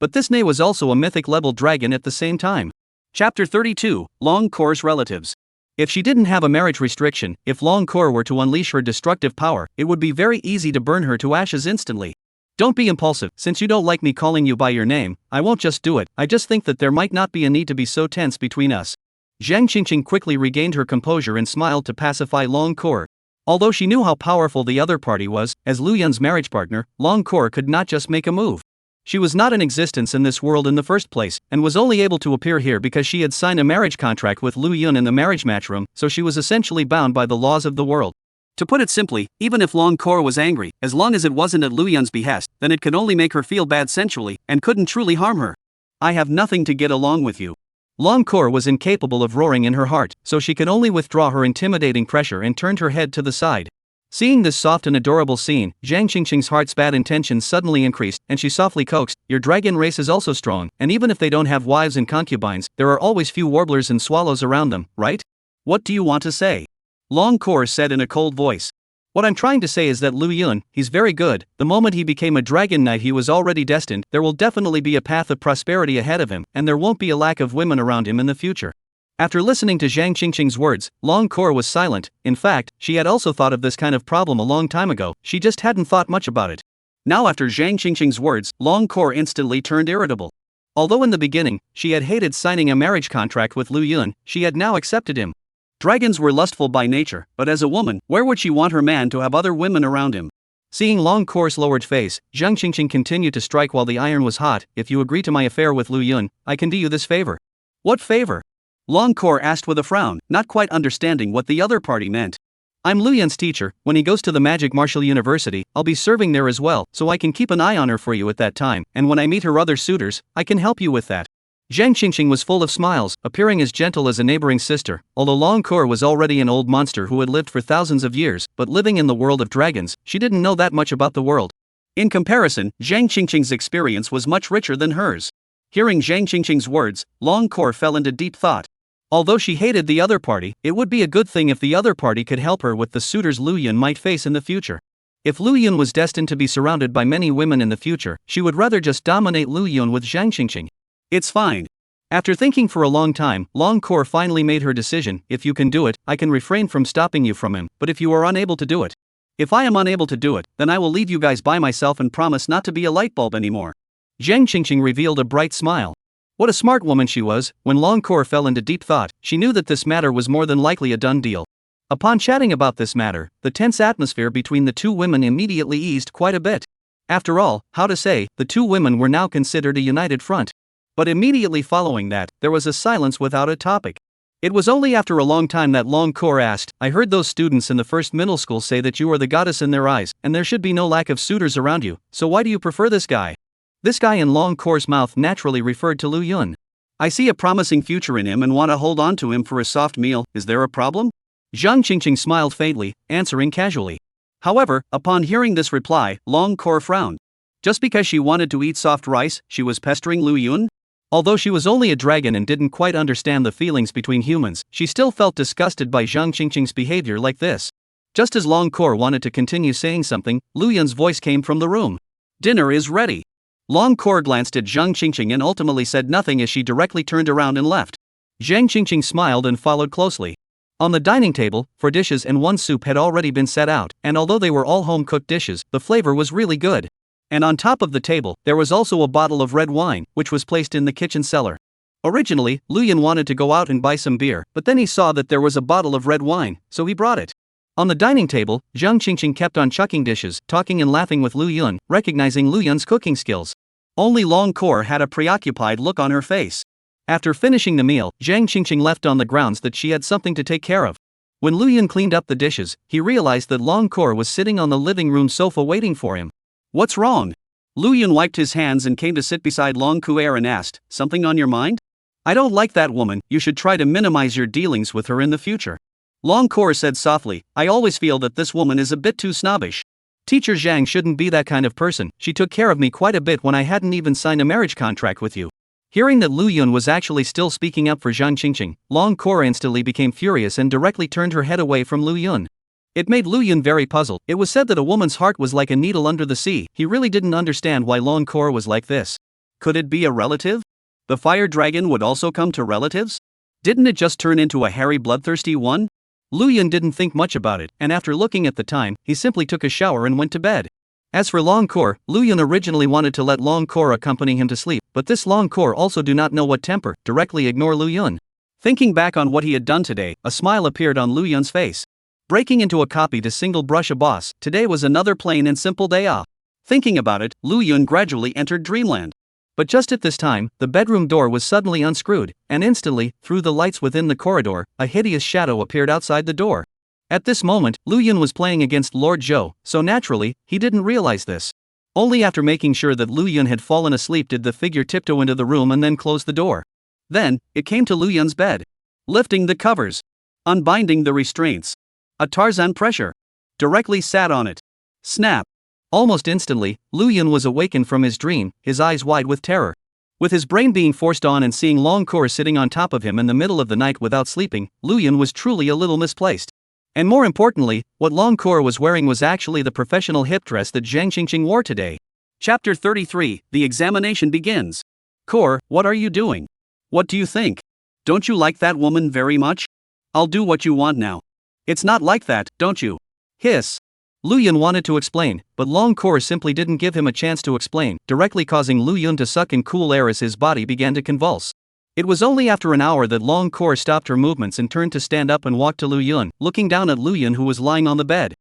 But this Ne was also a mythic-level dragon at the same time. Chapter 32, Long Kor's Relatives. If she didn't have a marriage restriction, if Long Kor were to unleash her destructive power, it would be very easy to burn her to ashes instantly. Don't be impulsive, since you don't like me calling you by your name, I won't just do it, I just think that there might not be a need to be so tense between us. Zhang Qingqing quickly regained her composure and smiled to pacify Long Kor. Although she knew how powerful the other party was, as Lu Yun's marriage partner, Long Kor could not just make a move. She was not in existence in this world in the first place, and was only able to appear here because she had signed a marriage contract with Lu Yun in the marriage matchroom, so she was essentially bound by the laws of the world. To put it simply, even if Long Kor was angry, as long as it wasn't at Lu Yun's behest, then it could only make her feel bad sensually, and couldn't truly harm her. I have nothing to get along with you. Long Kor was incapable of roaring in her heart, so she could only withdraw her intimidating pressure and turned her head to the side. Seeing this soft and adorable scene, Zhang Qingqing's heart's bad intentions suddenly increased, and she softly coaxed, your dragon race is also strong, and even if they don't have wives and concubines, there are always few warblers and swallows around them, right? What do you want to say? Long Kor said in a cold voice. What I'm trying to say is that Lu Yun, he's very good, the moment he became a dragon knight he was already destined, there will definitely be a path of prosperity ahead of him, and there won't be a lack of women around him in the future. After listening to Zhang Qingqing's words, Long Kor was silent. In fact, she had also thought of this kind of problem a long time ago, she just hadn't thought much about it. Now after Zhang Qingqing's words, Long Kor instantly turned irritable. Although in the beginning, she had hated signing a marriage contract with Lu Yun, she had now accepted him. Dragons were lustful by nature, but as a woman, where would she want her man to have other women around him? Seeing Long Kor's lowered face, Zhang Qingqing continued to strike while the iron was hot. If you agree to my affair with Lu Yun, I can do you this favor. What favor? Long Kor asked with a frown, not quite understanding what the other party meant. I'm Lu Yun's teacher. When he goes to the Magic Martial University, I'll be serving there as well, so I can keep an eye on her for you at that time, and when I meet her other suitors, I can help you with that. Zhang Qingqing was full of smiles, appearing as gentle as a neighboring sister. Although Long Kor was already an old monster who had lived for thousands of years, but living in the world of dragons, she didn't know that much about the world. In comparison, Zhang Qingqing's experience was much richer than hers. Hearing Zhang Qingqing's words, Long Kor fell into deep thought. Although she hated the other party, it would be a good thing if the other party could help her with the suitors Lu Yun might face in the future. If Lu Yun was destined to be surrounded by many women in the future, she would rather just dominate Lu Yun with Zhang Qingqing. It's fine. After thinking for a long time, Long Kor finally made her decision. If you can do it, I can refrain from stopping you from him, but if you are unable to do it. If I am unable to do it, then I will leave you guys by myself and promise not to be a light bulb anymore. Zhang Qingqing revealed a bright smile. What a smart woman she was. When Long Kor fell into deep thought, she knew that this matter was more than likely a done deal. Upon chatting about this matter, the tense atmosphere between the two women immediately eased quite a bit. After all, how to say, the two women were now considered a united front. But immediately following that, there was a silence without a topic. It was only after a long time that Long Kor asked, I heard those students in the first middle school say that you are the goddess in their eyes, and there should be no lack of suitors around you, so why do you prefer this guy? This guy in Long Kor's mouth naturally referred to Lu Yun. I see a promising future in him and want to hold on to him for a soft meal. Is there a problem? Zhang Qingqing smiled faintly, answering casually. However, upon hearing this reply, Long Kor frowned. Just because she wanted to eat soft rice, she was pestering Lu Yun? Although she was only a dragon and didn't quite understand the feelings between humans, she still felt disgusted by Zhang Qingqing's behavior like this. Just as Long Kor wanted to continue saying something, Lu Yun's voice came from the room. Dinner is ready. Long Kor glanced at Zhang Qingqing and ultimately said nothing as she directly turned around and left. Zhang Qingqing smiled and followed closely. On the dining table, 4 dishes and 1 soup had already been set out, and although they were all home-cooked dishes, the flavor was really good. And on top of the table, there was also a bottle of red wine, which was placed in the kitchen cellar. Originally, Lu Yun wanted to go out and buy some beer, but then he saw that there was a bottle of red wine, so he brought it. On the dining table, Zhang Qingqing kept on chucking dishes, talking and laughing with Lu Yun, recognizing Lu Yun's cooking skills. Only Long Kor had a preoccupied look on her face. After finishing the meal, Zhang Qingqing left on the grounds that she had something to take care of. When Lu Yun cleaned up the dishes, he realized that Long Kor was sitting on the living room sofa waiting for him. What's wrong? Lu Yun wiped his hands and came to sit beside Long Kor and asked, something on your mind? I don't like that woman, you should try to minimize your dealings with her in the future. Long Kor said softly, I always feel that this woman is a bit too snobbish. Teacher Zhang shouldn't be that kind of person, she took care of me quite a bit when I hadn't even signed a marriage contract with you. Hearing that Lu Yun was actually still speaking up for Zhang Qingqing, Long Kor instantly became furious and directly turned her head away from Lu Yun. It made Lu Yun very puzzled. It was said that a woman's heart was like a needle under the sea. He really didn't understand why Long Kor was like this. Could it be a relative? The fire dragon would also come to relatives? Didn't it just turn into a hairy bloodthirsty one? Lu Yun didn't think much about it, and after looking at the time, he simply took a shower and went to bed. As for Long Kor, Lu Yun originally wanted to let Long Kor accompany him to sleep, but this Long Kor also do not know what temper, directly ignore Lu Yun. Thinking back on what he had done today, a smile appeared on Lu Yun's face. Breaking into a copy to single brush a boss, today was another plain and simple day off. Thinking about it, Lu Yun gradually entered dreamland. But just at this time, the bedroom door was suddenly unscrewed, and instantly, through the lights within the corridor, a hideous shadow appeared outside the door. At this moment, Lu Yun was playing against Lord Zhou, so naturally, he didn't realize this. Only after making sure that Lu Yun had fallen asleep did the figure tiptoe into the room and then close the door. Then, it came to Lu Yun's bed. Lifting the covers. Unbinding the restraints. A Tarzan pressure. Directly sat on it. Snap. Almost instantly, Lu Yun was awakened from his dream, his eyes wide with terror. With his brain being forced on and seeing Long Kor sitting on top of him in the middle of the night without sleeping, Lu Yun was truly a little misplaced. And more importantly, what Long Kor was wearing was actually the professional hip dress that Zhang Qingqing wore today. Chapter 33, The Examination Begins. Kor, what are you doing? What do you think? Don't you like that woman very much? I'll do what you want now. It's not like that, don't you? Hiss. Lu Yun wanted to explain, but Long Kor simply didn't give him a chance to explain, directly causing Lu Yun to suck in cool air as his body began to convulse. It was only after an hour that Long Kor stopped her movements and turned to stand up and walk to Lu Yun, looking down at Lu Yun who was lying on the bed.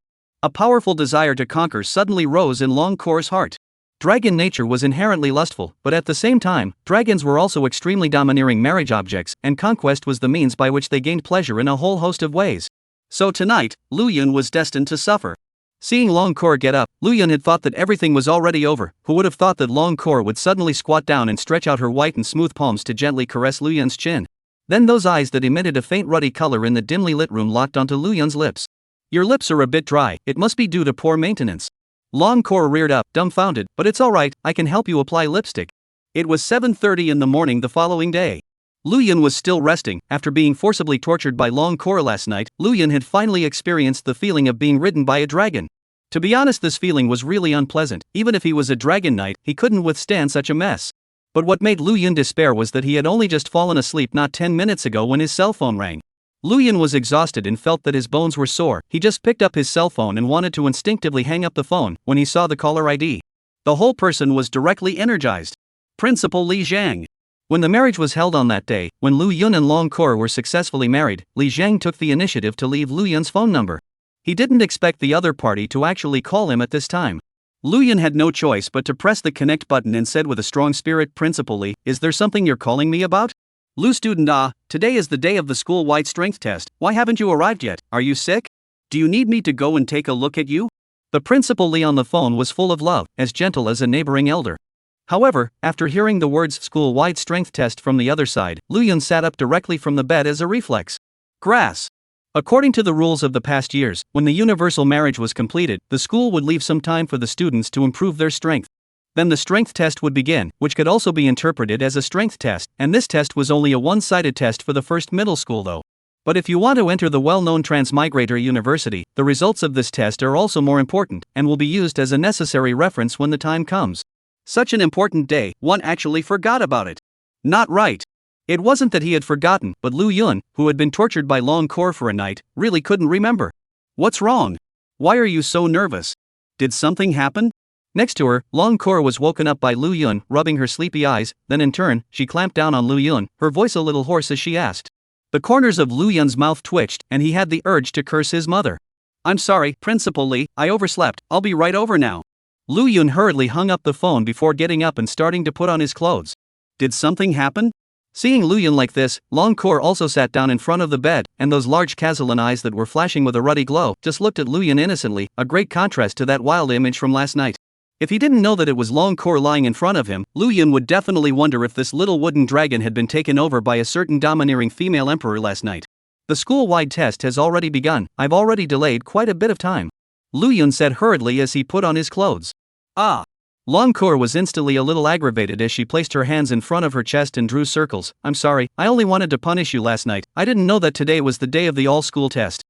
A powerful desire to conquer suddenly rose in Long Kor's heart. Dragon nature was inherently lustful, but at the same time, dragons were also extremely domineering marriage objects, and conquest was the means by which they gained pleasure in a whole host of ways. So tonight, Lu Yun was destined to suffer. Seeing Long Kor get up, Lu Yun had thought that everything was already over. Who would have thought that Long Kor would suddenly squat down and stretch out her white and smooth palms to gently caress Lu Yun's chin? Then those eyes that emitted a faint ruddy color in the dimly lit room locked onto Lu Yun's lips. Your lips are a bit dry, it must be due to poor maintenance. Long Kor reared up, dumbfounded, but it's alright, I can help you apply lipstick. It was 7:30 in the morning the following day. Lu Yun was still resting. After being forcibly tortured by Long Kor last night, Lu Yun had finally experienced the feeling of being ridden by a dragon. To be honest, this feeling was really unpleasant. Even if he was a dragon knight, he couldn't withstand such a mess. But what made Lu Yun despair was that he had only just fallen asleep not 10 minutes ago when his cell phone rang. Lu Yun was exhausted and felt that his bones were sore. He just picked up his cell phone and wanted to instinctively hang up the phone when he saw the caller ID. The whole person was directly energized. Principal Li Zhang. When the marriage was held on that day, when Lu Yun and Long Kor were successfully married, Li Zhang took the initiative to leave Lu Yun's phone number. He didn't expect the other party to actually call him at this time. Lu Yun had no choice but to press the connect button and said with a strong spirit, Principal Li, is there something you're calling me about? Lu student, today is the day of the school-wide strength test. Why haven't you arrived yet? Are you sick? Do you need me to go and take a look at you? The Principal Li on the phone was full of love, as gentle as a neighboring elder. However, after hearing the words school-wide strength test from the other side, Lu Yun sat up directly from the bed as a reflex. Grass. According to the rules of the past years, when the universal marriage was completed, the school would leave some time for the students to improve their strength. Then the strength test would begin, which could also be interpreted as a strength test, and this test was only a one-sided test for the first middle school though. But if you want to enter the well-known Transmigrator University, the results of this test are also more important, and will be used as a necessary reference when the time comes. Such an important day, one actually forgot about it. Not right. It wasn't that he had forgotten, but Lu Yun, who had been tortured by Long Kor for a night, really couldn't remember. What's wrong? Why are you so nervous? Did something happen? Next to her, Long Kor was woken up by Lu Yun, rubbing her sleepy eyes, then in turn, she clamped down on Lu Yun, her voice a little hoarse as she asked. The corners of Lu Yun's mouth twitched, and he had the urge to curse his mother. I'm sorry, Principal Li, I overslept, I'll be right over now. Lu Yun hurriedly hung up the phone before getting up and starting to put on his clothes. Did something happen? Seeing Lu Yun like this, Long Kor also sat down in front of the bed, and those large Kazalan eyes that were flashing with a ruddy glow just looked at Lu Yun innocently, a great contrast to that wild image from last night. If he didn't know that it was Long Kor lying in front of him, Lu Yun would definitely wonder if this little wooden dragon had been taken over by a certain domineering female emperor last night. The school-wide test has already begun, I've already delayed quite a bit of time. Lu Yun said hurriedly as he put on his clothes. Long Kor was instantly a little aggravated as she placed her hands in front of her chest and drew circles. I'm sorry, I only wanted to punish you last night, I didn't know that today was the day of the all-school test.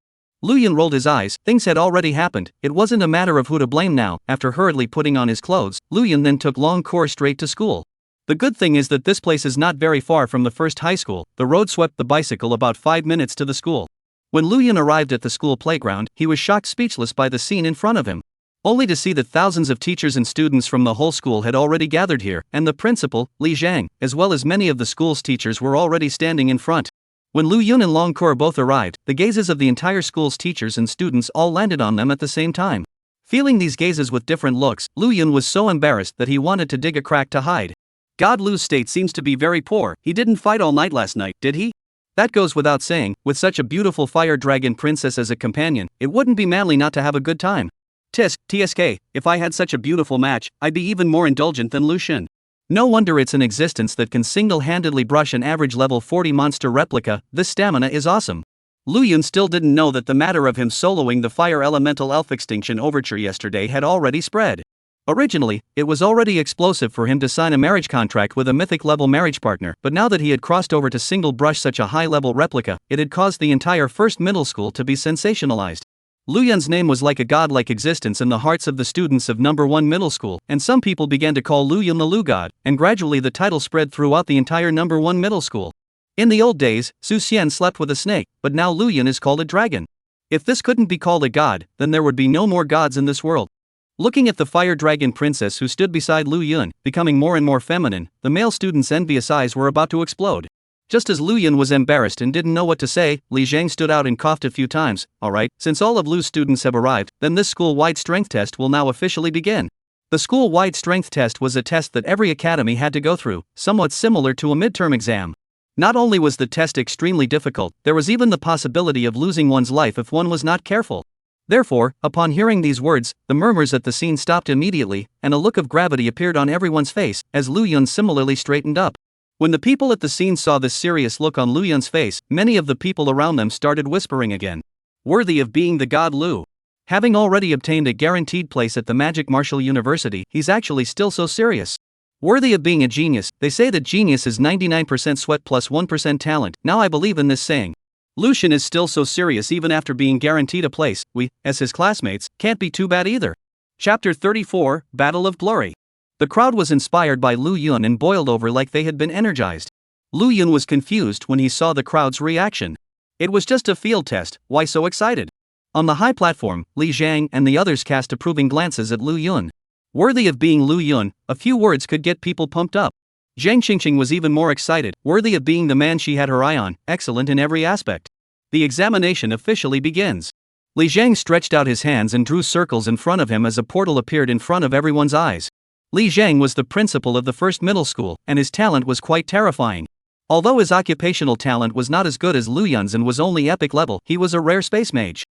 Lu Yun rolled his eyes, things had already happened, it wasn't a matter of who to blame now. After hurriedly putting on his clothes, Lu Yun then took Long Kor straight to school. The good thing is that this place is not very far from the first high school. The road swept the bicycle about 5 minutes to the school. When Lu Yun arrived at the school playground, he was shocked speechless by the scene in front of him. Only to see that thousands of teachers and students from the whole school had already gathered here, and the principal, Li Zhang, as well as many of the school's teachers were already standing in front. When Lu Yun and Long Kor both arrived, the gazes of the entire school's teachers and students all landed on them at the same time. Feeling these gazes with different looks, Lu Yun was so embarrassed that he wanted to dig a crack to hide. God, Lu's state seems to be very poor. He didn't fight all night last night, did he? That goes without saying, with such a beautiful fire dragon princess as a companion, it wouldn't be manly not to have a good time. TSK, if I had such a beautiful match, I'd be even more indulgent than Lu Xun. No wonder it's an existence that can single-handedly brush an average level 40 monster replica. This stamina is awesome. Lu Yun still didn't know that the matter of him soloing the Fire Elemental Elf Extinction Overture yesterday had already spread. Originally, it was already explosive for him to sign a marriage contract with a mythic-level marriage partner, but now that he had crossed over to single-brush such a high-level replica, it had caused the entire first middle school to be sensationalized. Lu Yun's name was like a godlike existence in the hearts of the students of number 1 middle school, and some people began to call Lu Yun the Lu God, and gradually the title spread throughout the entire number 1 middle school. In the old days, Su Xian slept with a snake, but now Lu Yun is called a dragon. If this couldn't be called a god, then there would be no more gods in this world. Looking at the fire dragon princess who stood beside Lu Yun, becoming more and more feminine, the male students' envious eyes were about to explode. Just as Lu Yun was embarrassed and didn't know what to say, Li Zhang stood out and coughed a few times. Alright, since all of Lu's students have arrived, then this school-wide strength test will now officially begin. The school-wide strength test was a test that every academy had to go through, somewhat similar to a midterm exam. Not only was the test extremely difficult, there was even the possibility of losing one's life if one was not careful. Therefore, upon hearing these words, the murmurs at the scene stopped immediately, and a look of gravity appeared on everyone's face, as Lu Yun similarly straightened up. When the people at the scene saw this serious look on Lu Yun's face, many of the people around them started whispering again. Worthy of being the god Lu. Having already obtained a guaranteed place at the Magic Martial University, he's actually still so serious. Worthy of being a genius. They say that genius is 99% sweat plus 1% talent. Now I believe in this saying. Lucian is still so serious even after being guaranteed a place. We, as his classmates, can't be too bad either. Chapter 34, Battle of Glory. The crowd was inspired by Lu Yun and boiled over like they had been energized. Lu Yun was confused when he saw the crowd's reaction. It was just a field test, why so excited? On the high platform, Li Zhang and the others cast approving glances at Lu Yun. Worthy of being Lu Yun, a few words could get people pumped up. Zhang Qingqing was even more excited, worthy of being the man she had her eye on, excellent in every aspect. The examination officially begins. Li Zhang stretched out his hands and drew circles in front of him as a portal appeared in front of everyone's eyes. Li Zhang was the principal of the first middle school, and his talent was quite terrifying. Although his occupational talent was not as good as Lu Yun's and was only epic level, he was a rare space mage.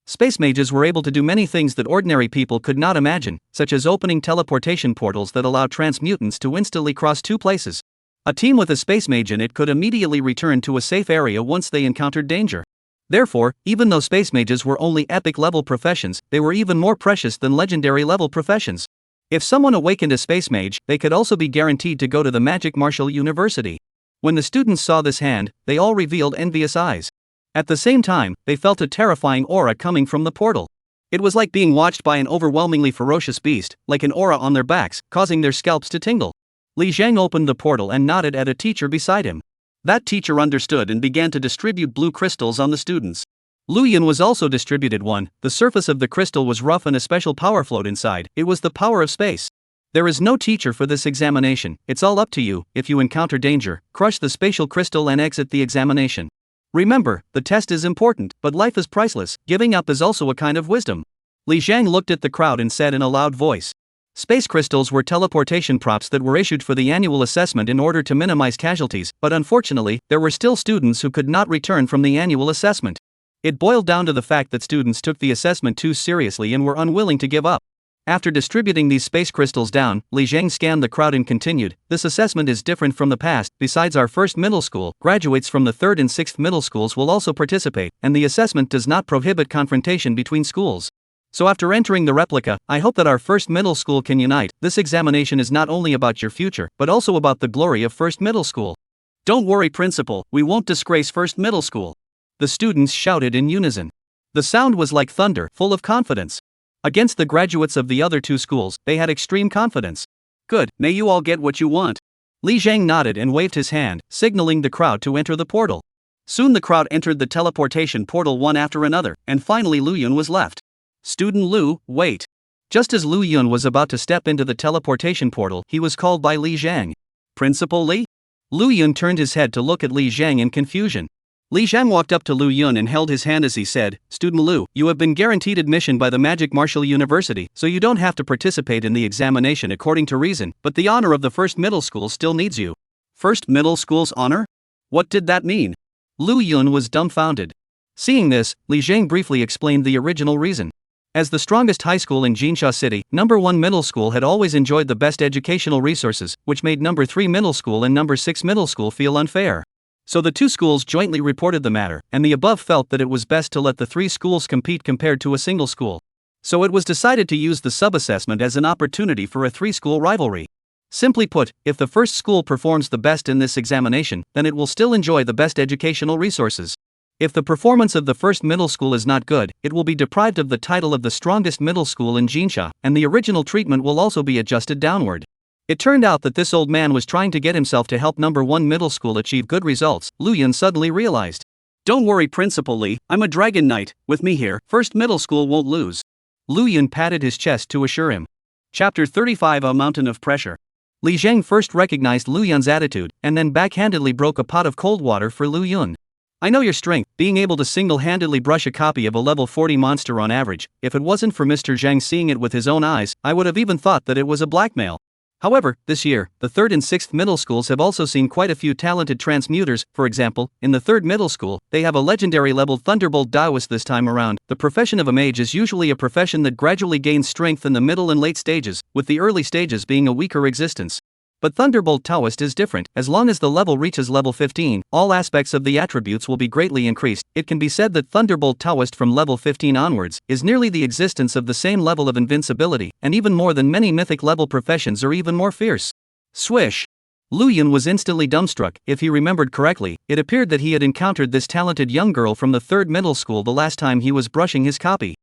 Space mages were able to do many things that ordinary people could not imagine, such as opening teleportation portals that allow transmutants to instantly cross two places. A team with a space mage in it could immediately return to a safe area once they encountered danger. Therefore, even though space mages were only epic level professions, they were even more precious than legendary level professions. If someone awakened a space mage, they could also be guaranteed to go to the Magic Martial University. When the students saw this hand, they all revealed envious eyes. At the same time, they felt a terrifying aura coming from the portal. It was like being watched by an overwhelmingly ferocious beast, like an aura on their backs, causing their scalps to tingle. Li Zhang opened the portal and nodded at a teacher beside him. That teacher understood and began to distribute blue crystals on the students. Lu Yun was also distributed one. The surface of the crystal was rough and a special power flowed inside. It was the power of space. There is no teacher for this examination. It's all up to you. If you encounter danger, crush the spatial crystal and exit the examination. Remember, the test is important, but life is priceless. Giving up is also a kind of wisdom. Li Zhang looked at the crowd and said in a loud voice. Space crystals were teleportation props that were issued for the annual assessment in order to minimize casualties, but unfortunately, there were still students who could not return from the annual assessment. It boiled down to the fact that students took the assessment too seriously and were unwilling to give up. After distributing these space crystals down, Li Zhang scanned the crowd and continued, this assessment is different from the past. Besides our first middle school, graduates from the third and sixth middle schools will also participate, and the assessment does not prohibit confrontation between schools. So after entering the replica, I hope that our first middle school can unite. This examination is not only about your future, but also about the glory of first middle school. Don't worry, principal, we won't disgrace first middle school. The students shouted in unison. The sound was like thunder, full of confidence. Against the graduates of the other two schools, they had extreme confidence. Good, may you all get what you want. Li Zhang nodded and waved his hand, signaling the crowd to enter the portal. Soon the crowd entered the teleportation portal one after another, and finally Lu Yun was left. Student Lu, wait. Just as Lu Yun was about to step into the teleportation portal, he was called by Li Zhang. Principal Li? Lu Yun turned his head to look at Li Zhang in confusion. Li Zhang walked up to Lu Yun and held his hand as he said, Student Lu, you have been guaranteed admission by the Magic Martial University, so you don't have to participate in the examination according to reason, but the honor of the first middle school still needs you. First middle school's honor? What did that mean? Lu Yun was dumbfounded. Seeing this, Li Zhang briefly explained the original reason. As the strongest high school in Jinsha City, number 1 middle school had always enjoyed the best educational resources, which made number 3 middle school and number 6 middle school feel unfair. So the two schools jointly reported the matter, and the above felt that it was best to let the 3 schools compete compared to a single school. So it was decided to use the sub-assessment as an opportunity for a 3-school rivalry. Simply put, if the first school performs the best in this examination, then it will still enjoy the best educational resources. If the performance of the first middle school is not good, it will be deprived of the title of the strongest middle school in Jinsha, and the original treatment will also be adjusted downward. It turned out that this old man was trying to get himself to help number 1 middle school achieve good results. Lu Yun suddenly realized. Don't worry, Principal Li, I'm a dragon knight. With me here, first middle school won't lose. Lu Yun patted his chest to assure him. Chapter 35, A Mountain of Pressure. Li Zhang first recognized Lu Yun's attitude, and then backhandedly broke a pot of cold water for Lu Yun. I know your strength, being able to single-handedly brush a copy of a level 40 monster on average. If it wasn't for Mr. Zhang seeing it with his own eyes, I would have even thought that it was a blackmail. However, this year, the 3rd and 6th middle schools have also seen quite a few talented transmuters. For example, in the 3rd middle school, they have a legendary level Thunderbolt Taoist this time around. The profession of a mage is usually a profession that gradually gains strength in the middle and late stages, with the early stages being a weaker existence. But Thunderbolt Taoist is different. As long as the level reaches level 15, all aspects of the attributes will be greatly increased. It can be said that Thunderbolt Taoist from level 15 onwards is nearly the existence of the same level of invincibility, and even more than many mythic level professions or even more fierce. Swish! Lu Yun was instantly dumbstruck. If he remembered correctly, it appeared that he had encountered this talented young girl from the 3rd middle school the last time he was brushing his copy.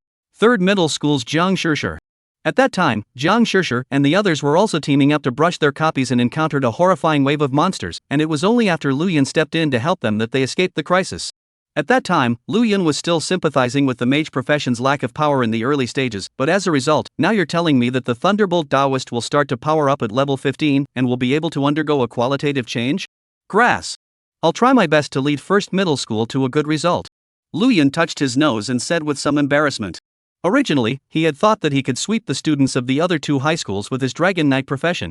3rd middle school's Jiang Shishir. At that time, Jiang Shishir and the others were also teaming up to brush their copies and encountered a horrifying wave of monsters, and it was only after Lu Yun stepped in to help them that they escaped the crisis. At that time, Lu Yun was still sympathizing with the mage profession's lack of power in the early stages, but as a result, now you're telling me that the Thunderbolt Taoist will start to power up at level 15 and will be able to undergo a qualitative change? Grass. I'll try my best to lead 1st middle school to a good result. Lu Yun touched his nose and said with some embarrassment. Originally, he had thought that he could sweep the students of the other 2 high schools with his Dragon Knight profession.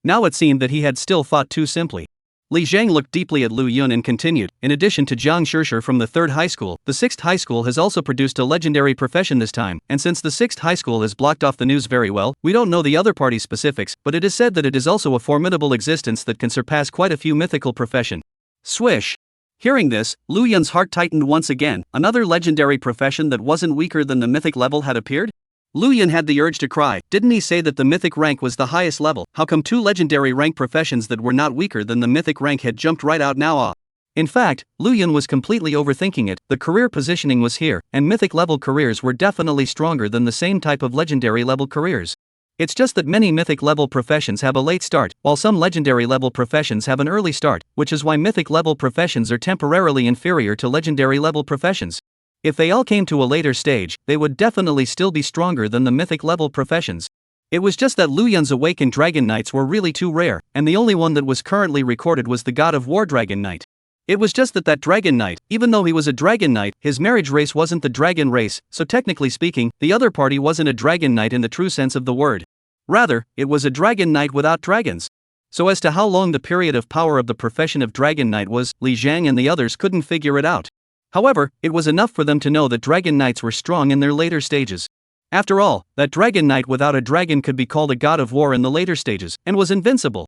Now it seemed that he had still thought too simply. Li Zhang looked deeply at Lu Yun and continued, in addition to Jiang Shishir from the 3rd high school, the 6th high school has also produced a legendary profession this time, and since the 6th high school has blocked off the news very well, we don't know the other party's specifics, but it is said that it is also a formidable existence that can surpass quite a few mythical profession. Swish! Hearing this, Lu Yun's heart tightened once again. Another legendary profession that wasn't weaker than the mythic level had appeared? Lu Yun had the urge to cry. Didn't he say that the mythic rank was the highest level? How come 2 legendary rank professions that were not weaker than the mythic rank had jumped right out now? In fact, Lu Yun was completely overthinking it. The career positioning was here, and mythic level careers were definitely stronger than the same type of legendary level careers. It's just that many mythic level professions have a late start, while some legendary level professions have an early start, which is why mythic level professions are temporarily inferior to legendary level professions. If they all came to a later stage, they would definitely still be stronger than the mythic level professions. It was just that Lu Yun's awakened Dragon Knights were really too rare, and the only one that was currently recorded was the God of War Dragon Knight. It was just that Dragon Knight, even though he was a Dragon Knight, his marriage race wasn't the Dragon race, so technically speaking, the other party wasn't a Dragon Knight in the true sense of the word. Rather, it was a Dragon Knight without dragons. So as to how long the period of power of the profession of Dragon Knight was, Li Zhang and the others couldn't figure it out. However, it was enough for them to know that Dragon Knights were strong in their later stages. After all, that Dragon Knight without a dragon could be called a God of War in the later stages, and was invincible.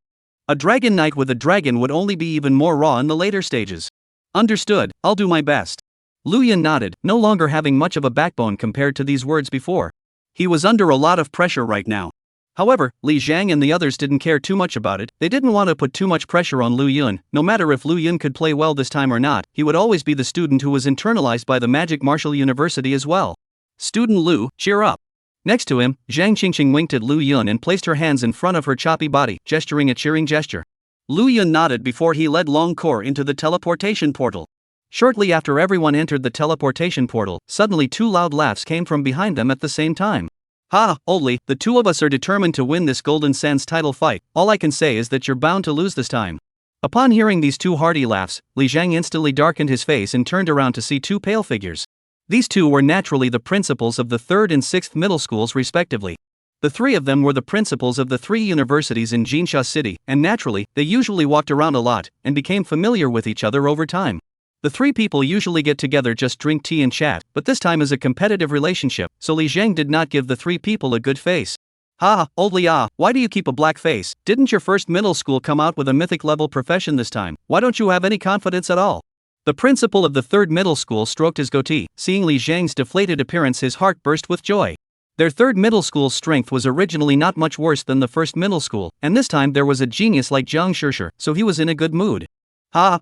A Dragon Knight with a dragon would only be even more raw in the later stages. Understood, I'll do my best. Lu Yun nodded, no longer having much of a backbone compared to these words before. He was under a lot of pressure right now. However, Li Zhang and the others didn't care too much about it. They didn't want to put too much pressure on Lu Yun. No matter if Lu Yun could play well this time or not, he would always be the student who was internalized by the Magic Martial University as well. Student Lu, cheer up. Next to him, Zhang Qingqing winked at Lu Yun and placed her hands in front of her choppy body, gesturing a cheering gesture. Lu Yun nodded before he led Long Core into the teleportation portal. Shortly after everyone entered the teleportation portal, suddenly 2 loud laughs came from behind them at the same time. Ha, Oldly, the 2 of us are determined to win this Golden Sands title fight. All I can say is that you're bound to lose this time. Upon hearing these 2 hearty laughs, Li Zhang instantly darkened his face and turned around to see 2 pale figures. These 2 were naturally the principals of the 3rd and 6th middle schools respectively. The 3 of them were the principals of the 3 universities in Jinsha City, and naturally, they usually walked around a lot, and became familiar with each other over time. The 3 people usually get together, just drink tea and chat, but this time is a competitive relationship, so Li Zhang did not give the 3 people a good face. Ha, Oldly, why do you keep a black face? Didn't your 1st middle school come out with a mythic level profession this time? Why don't you have any confidence at all? The principal of the 3rd middle school stroked his goatee. Seeing Li Zhang's deflated appearance, his heart burst with joy. Their 3rd middle school's strength was originally not much worse than the 1st middle school, and this time there was a genius like Jiang Shishir, so he was in a good mood.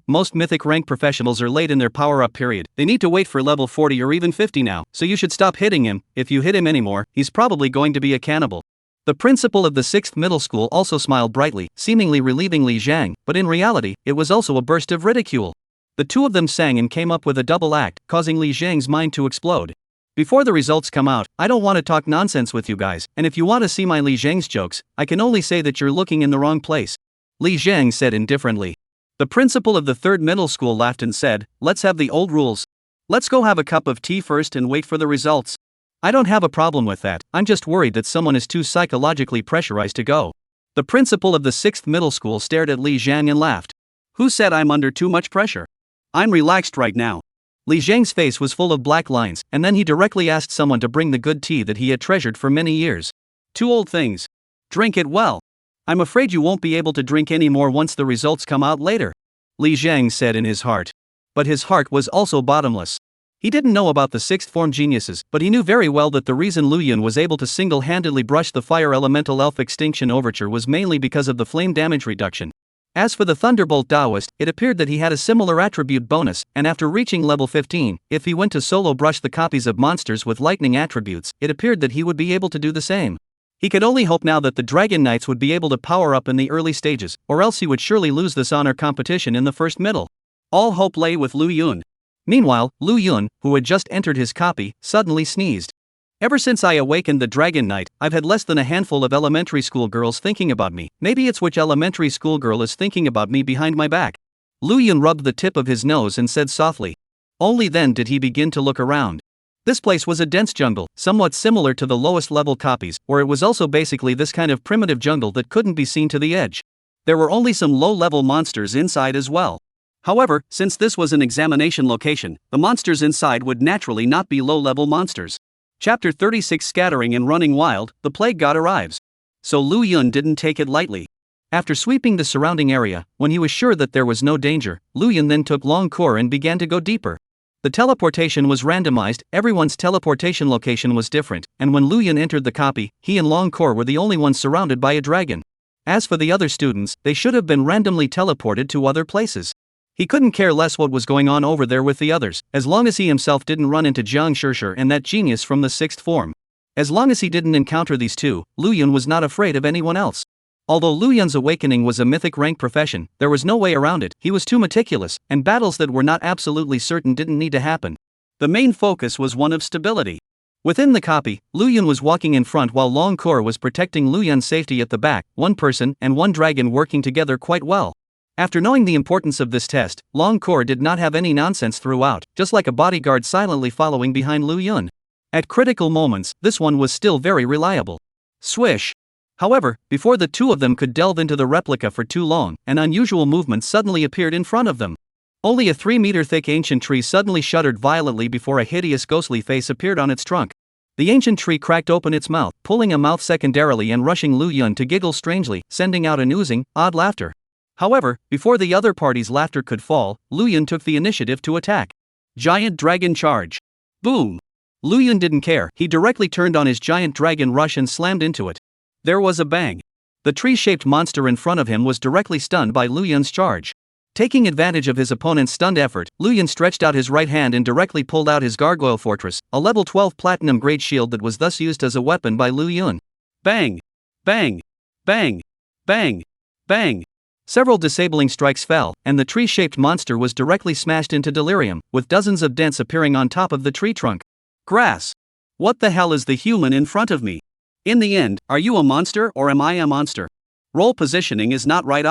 Most mythic rank professionals are late in their power-up period. They need to wait for level 40 or even 50 now, so you should stop hitting him. If you hit him anymore, he's probably going to be a cannibal. The principal of the 6th middle school also smiled brightly, seemingly relieving Li Zhang, but in reality, it was also a burst of ridicule. The 2 of them sang and came up with a double act, causing Li Zhang's mind to explode. Before the results come out, I don't want to talk nonsense with you guys, and if you want to see my Li Zhang's jokes, I can only say that you're looking in the wrong place. Li Zhang said indifferently. The principal of the third middle school laughed and said, "Let's have the old rules. Let's go have a cup of tea first and wait for the results." "I don't have a problem with that, I'm just worried that someone is too psychologically pressurized to go." The principal of the sixth middle school stared at Li Jiang and laughed. "Who said I'm under too much pressure? I'm relaxed right now." Li Jiang's face was full of black lines, and then he directly asked someone to bring the good tea that he had treasured for many years. "Two old things. Drink it well. I'm afraid you won't be able to drink any more once the results come out later," Li Jiang said in his heart. But his heart was also bottomless. He didn't know about the sixth form geniuses, but he knew very well that the reason Lu Yun was able to single-handedly brush the fire elemental elf extinction overture was mainly because of the flame damage reduction. As for the Thunderbolt Daoist, it appeared that he had a similar attribute bonus, and after reaching level 15, if he went to solo brush the copies of monsters with lightning attributes, it appeared that he would be able to do the same. He could only hope now that the Dragon Knights would be able to power up in the early stages, or else he would surely lose this honor competition in the first middle. All hope lay with Lu Yun. Meanwhile, Lu Yun, who had just entered his copy, suddenly sneezed. "Ever since I awakened the Dragon Knight, I've had less than a handful of elementary school girls thinking about me. Maybe it's which elementary school girl is thinking about me behind my back." Lu Yun rubbed the tip of his nose and said softly. Only then did he begin to look around. This place was a dense jungle, somewhat similar to the lowest level copies, or it was also basically this kind of primitive jungle that couldn't be seen to the edge. There were only some low-level monsters inside as well. However, since this was an examination location, the monsters inside would naturally not be low-level monsters. Chapter 36 Scattering and Running Wild, the Plague God arrives. So Lu Yun didn't take it lightly. After sweeping the surrounding area, when he was sure that there was no danger, Lu Yun then took long core and began to go deeper. The teleportation was randomized, everyone's teleportation location was different, and when Lu Yun entered the copy, he and Long Core were the only ones surrounded by a dragon. As for the other students, they should have been randomly teleported to other places. He couldn't care less what was going on over there with the others, as long as he himself didn't run into Jiang Shishir and that genius from the sixth form. As long as he didn't encounter these two, Lu Yun was not afraid of anyone else. Although Lu Yun's awakening was a mythic rank profession, there was no way around it. He was too meticulous, and battles that were not absolutely certain didn't need to happen. The main focus was one of stability. Within the copy, Lu Yun was walking in front while Long Core was protecting Lu Yun's safety at the back, one person and one dragon working together quite well. After knowing the importance of this test, Long Core did not have any nonsense throughout, just like a bodyguard silently following behind Lu Yun. At critical moments, this one was still very reliable. Swish! However, before the two of them could delve into the replica for too long, an unusual movement suddenly appeared in front of them. Only a 3-meter thick ancient tree suddenly shuddered violently before a hideous ghostly face appeared on its trunk. The ancient tree cracked open its mouth, pulling a mouth secondarily and rushing Lu Yun to giggle strangely, sending out an oozing, odd laughter. However, before the other party's laughter could fall, Lu Yun took the initiative to attack. Giant Dragon Charge! Boom! Lu Yun didn't care, he directly turned on his giant dragon rush and slammed into it. There was a bang. The tree-shaped monster in front of him was directly stunned by Lu Yun's charge. Taking advantage of his opponent's stunned effort, Lu Yun stretched out his right hand and directly pulled out his Gargoyle Fortress, a level 12 platinum grade shield that was thus used as a weapon by Lu Yun. Bang! Bang! Bang! Bang! Bang! Several disabling strikes fell, and the tree-shaped monster was directly smashed into delirium, with dozens of dents appearing on top of the tree trunk. Grass! What the hell is the human in front of me? In the end, are you a monster or am I a monster? Role positioning is not right.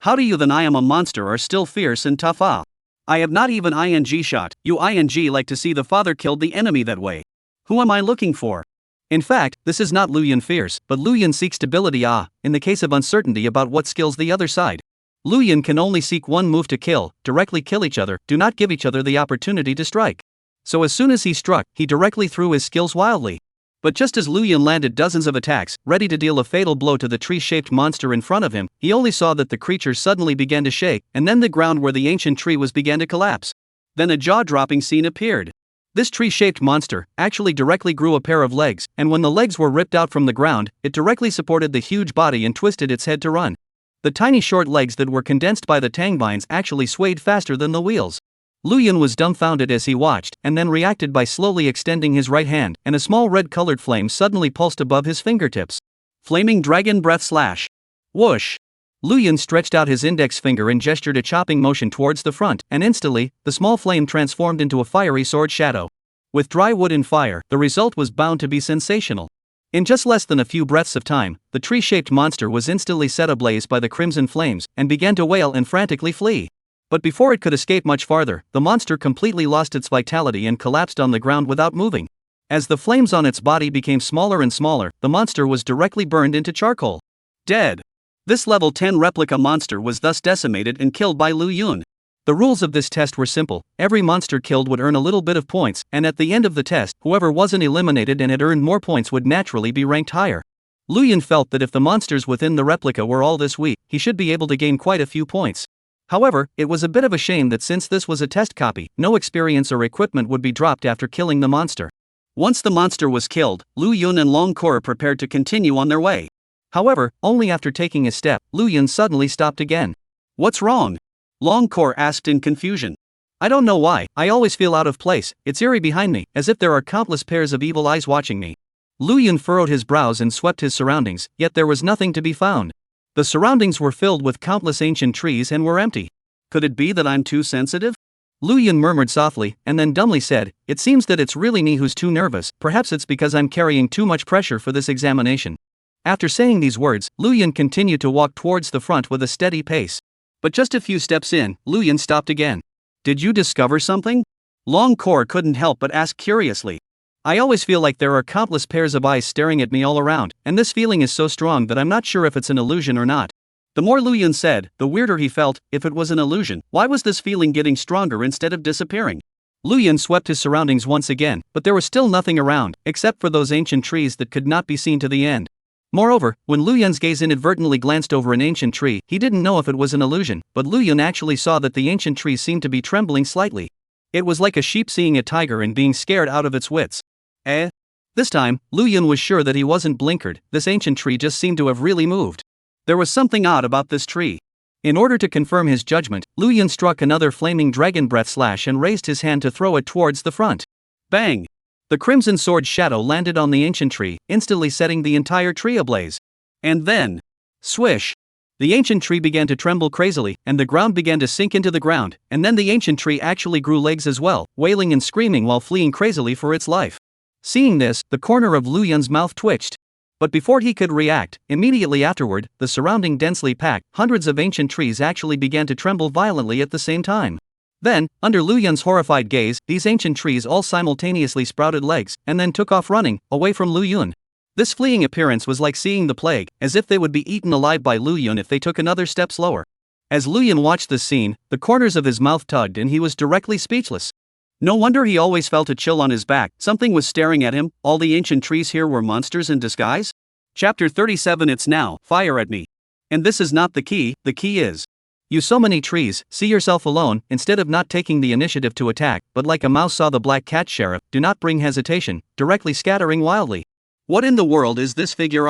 How do you then I am a monster are still fierce and tough? I have not even ing shot, you ing like to see the father killed the enemy that way. Who am I looking for? In fact, this is not Lu Yun fierce, but Lu Yun seeks stability in the case of uncertainty about what skills the other side. Lu Yun can only seek one move to kill, directly kill each other, do not give each other the opportunity to strike. So as soon as he struck, he directly threw his skills wildly. But just as Lu Yun landed dozens of attacks, ready to deal a fatal blow to the tree-shaped monster in front of him, he only saw that the creature suddenly began to shake, and then the ground where the ancient tree was began to collapse. Then a jaw-dropping scene appeared. This tree-shaped monster actually directly grew a pair of legs, and when the legs were ripped out from the ground, it directly supported the huge body and twisted its head to run. The tiny short legs that were condensed by the tang vines actually swayed faster than the wheels. Lu Yun was dumbfounded as he watched, and then reacted by slowly extending his right hand, and a small red-colored flame suddenly pulsed above his fingertips. Flaming Dragon Breath Slash! Whoosh! Lu Yun stretched out his index finger and gestured a chopping motion towards the front, and instantly, the small flame transformed into a fiery sword shadow. With dry wood and fire, the result was bound to be sensational. In just less than a few breaths of time, the tree-shaped monster was instantly set ablaze by the crimson flames and began to wail and frantically flee. But before it could escape much farther, the monster completely lost its vitality and collapsed on the ground without moving. As the flames on its body became smaller and smaller, the monster was directly burned into charcoal. Dead. This level 10 replica monster was thus decimated and killed by Lu Yun. The rules of this test were simple: every monster killed would earn a little bit of points, and at the end of the test, whoever wasn't eliminated and had earned more points would naturally be ranked higher. Lu Yun felt that if the monsters within the replica were all this weak, he should be able to gain quite a few points. However, it was a bit of a shame that since this was a test copy, no experience or equipment would be dropped after killing the monster. Once the monster was killed, Lu Yun and Long Kor prepared to continue on their way. However, only after taking a step, Lu Yun suddenly stopped again. "What's wrong?" Long Kor asked in confusion. "I don't know why, I always feel out of place, it's eerie behind me, as if there are countless pairs of evil eyes watching me." Lu Yun furrowed his brows and swept his surroundings, yet there was nothing to be found. The surroundings were filled with countless ancient trees and were empty. "Could it be that I'm too sensitive?" Lu Yun murmured softly, and then dumbly said, "It seems that it's really me who's too nervous, perhaps it's because I'm carrying too much pressure for this examination." After saying these words, Lu Yun continued to walk towards the front with a steady pace. But just a few steps in, Lu Yun stopped again. "Did you discover something?" Long Kor couldn't help but ask curiously. "I always feel like there are countless pairs of eyes staring at me all around, and this feeling is so strong that I'm not sure if it's an illusion or not." The more Lu Yun said, the weirder he felt. If it was an illusion, why was this feeling getting stronger instead of disappearing? Lu Yun swept his surroundings once again, but there was still nothing around, except for those ancient trees that could not be seen to the end. Moreover, when Lu Yun's gaze inadvertently glanced over an ancient tree, he didn't know if it was an illusion, but Lu Yun actually saw that the ancient tree seemed to be trembling slightly. It was like a sheep seeing a tiger and being scared out of its wits. This time, Lu Yun was sure that he wasn't blinkered. This ancient tree just seemed to have really moved. There was something odd about this tree. In order to confirm his judgment, Lu Yun struck another flaming dragon breath slash and raised his hand to throw it towards the front. Bang! The crimson sword shadow landed on the ancient tree, instantly setting the entire tree ablaze. And then, swish! The ancient tree began to tremble crazily, and the ground began to sink into the ground, and then the ancient tree actually grew legs as well, wailing and screaming while fleeing crazily for its life. Seeing this, the corner of Lu Yun's mouth twitched. But before he could react, immediately afterward, the surrounding densely packed, hundreds of ancient trees actually began to tremble violently at the same time. Then, under Lu Yun's horrified gaze, these ancient trees all simultaneously sprouted legs, and then took off running, away from Lu Yun. This fleeing appearance was like seeing the plague, as if they would be eaten alive by Lu Yun if they took another step slower. As Lu Yun watched this scene, the corners of his mouth tugged and he was directly speechless. No wonder he always felt a chill on his back. Something was staring at him. All the ancient trees here were monsters in disguise? Chapter 37. It's now, fire at me. And this is not the key is. You so many trees, see yourself alone, instead of not taking the initiative to attack, but like a mouse saw the black cat. Sheriff, do not bring hesitation, directly scattering wildly. What in the world is this figure?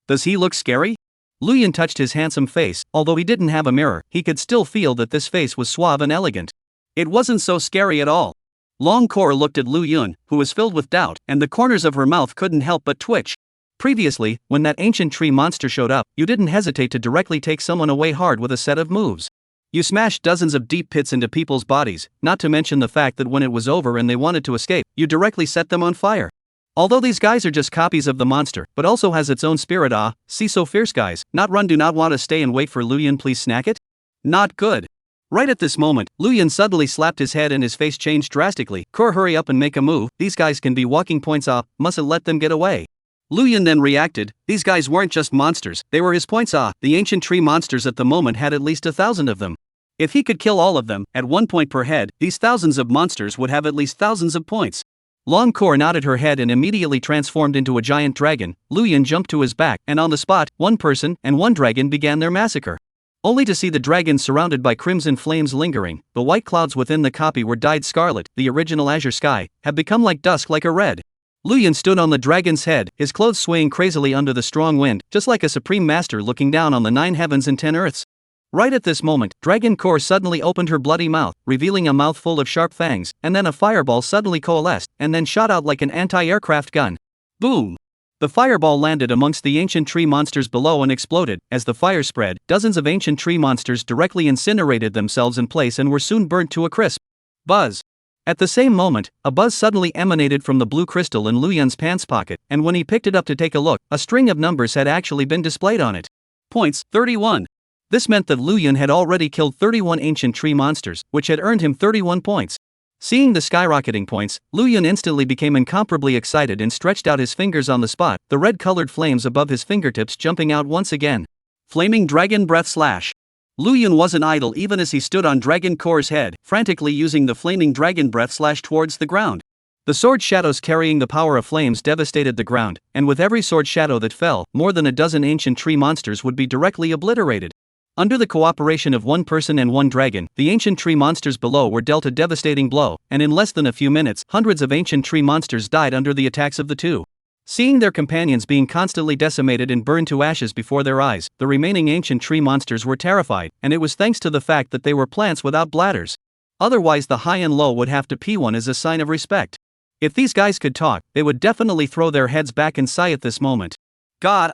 Does he look scary? Lu Yun touched his handsome face. Although he didn't have a mirror, he could still feel that this face was suave and elegant. It wasn't so scary at all. Long Kor looked at Lu Yun, who was filled with doubt, and the corners of her mouth couldn't help but twitch. Previously, when that ancient tree monster showed up, you didn't hesitate to directly take someone away hard with a set of moves. You smashed dozens of deep pits into people's bodies, not to mention the fact that when it was over and they wanted to escape, you directly set them on fire. Although these guys are just copies of the monster, but also has its own spirit. See, so fierce guys, not run, do not want to stay and wait for Lu Yun, please snack it? Not good. Right at this moment, Lu Yun suddenly slapped his head and his face changed drastically. Kor, hurry up and make a move, these guys can be walking points. Mustn't let them get away. Lu Yun then reacted. These guys weren't just monsters, they were his points. The ancient tree monsters at the moment had at least 1,000 of them. If he could kill all of them, at 1 point per head, these thousands of monsters would have at least thousands of points. Long Kor nodded her head and immediately transformed into a giant dragon. Lu Yun jumped to his back, and on the spot, one person and one dragon began their massacre. Only to see the dragon surrounded by crimson flames lingering. The white clouds within the copy were dyed scarlet. The original azure sky have become like dusk, like a red. Lu Yun stood on the dragon's head, his clothes swaying crazily under the strong wind, just like a supreme master looking down on the 9 heavens and 10 earths. Right at this moment, Dragon Kor suddenly opened her bloody mouth, revealing a mouthful of sharp fangs, and then a fireball suddenly coalesced, and then shot out like an anti-aircraft gun. Boom! The fireball landed amongst the ancient tree monsters below and exploded. As the fire spread, dozens of ancient tree monsters directly incinerated themselves in place and were soon burnt to a crisp. Buzz! At the same moment, a buzz suddenly emanated from the blue crystal in Lu Yun's pants pocket, and when he picked it up to take a look, a string of numbers had actually been displayed on it. Points, 31. This meant that Lu Yun had already killed 31 ancient tree monsters, which had earned him 31 points. Seeing the skyrocketing points, Lu Yun instantly became incomparably excited and stretched out his fingers on the spot, the red-colored flames above his fingertips jumping out once again. Flaming Dragon Breath Slash. Lu Yun wasn't idle even as he stood on Dragon Core's head, frantically using the flaming Dragon Breath Slash towards the ground. The sword shadows carrying the power of flames devastated the ground, and with every sword shadow that fell, more than a dozen ancient tree monsters would be directly obliterated. Under the cooperation of one person and one dragon, the ancient tree monsters below were dealt a devastating blow, and in less than a few minutes, hundreds of ancient tree monsters died under the attacks of the two. Seeing their companions being constantly decimated and burned to ashes before their eyes, the remaining ancient tree monsters were terrified, and it was thanks to the fact that they were plants without bladders. Otherwise the high and low would have to pee one as a sign of respect. If these guys could talk, they would definitely throw their heads back and sigh at this moment. God,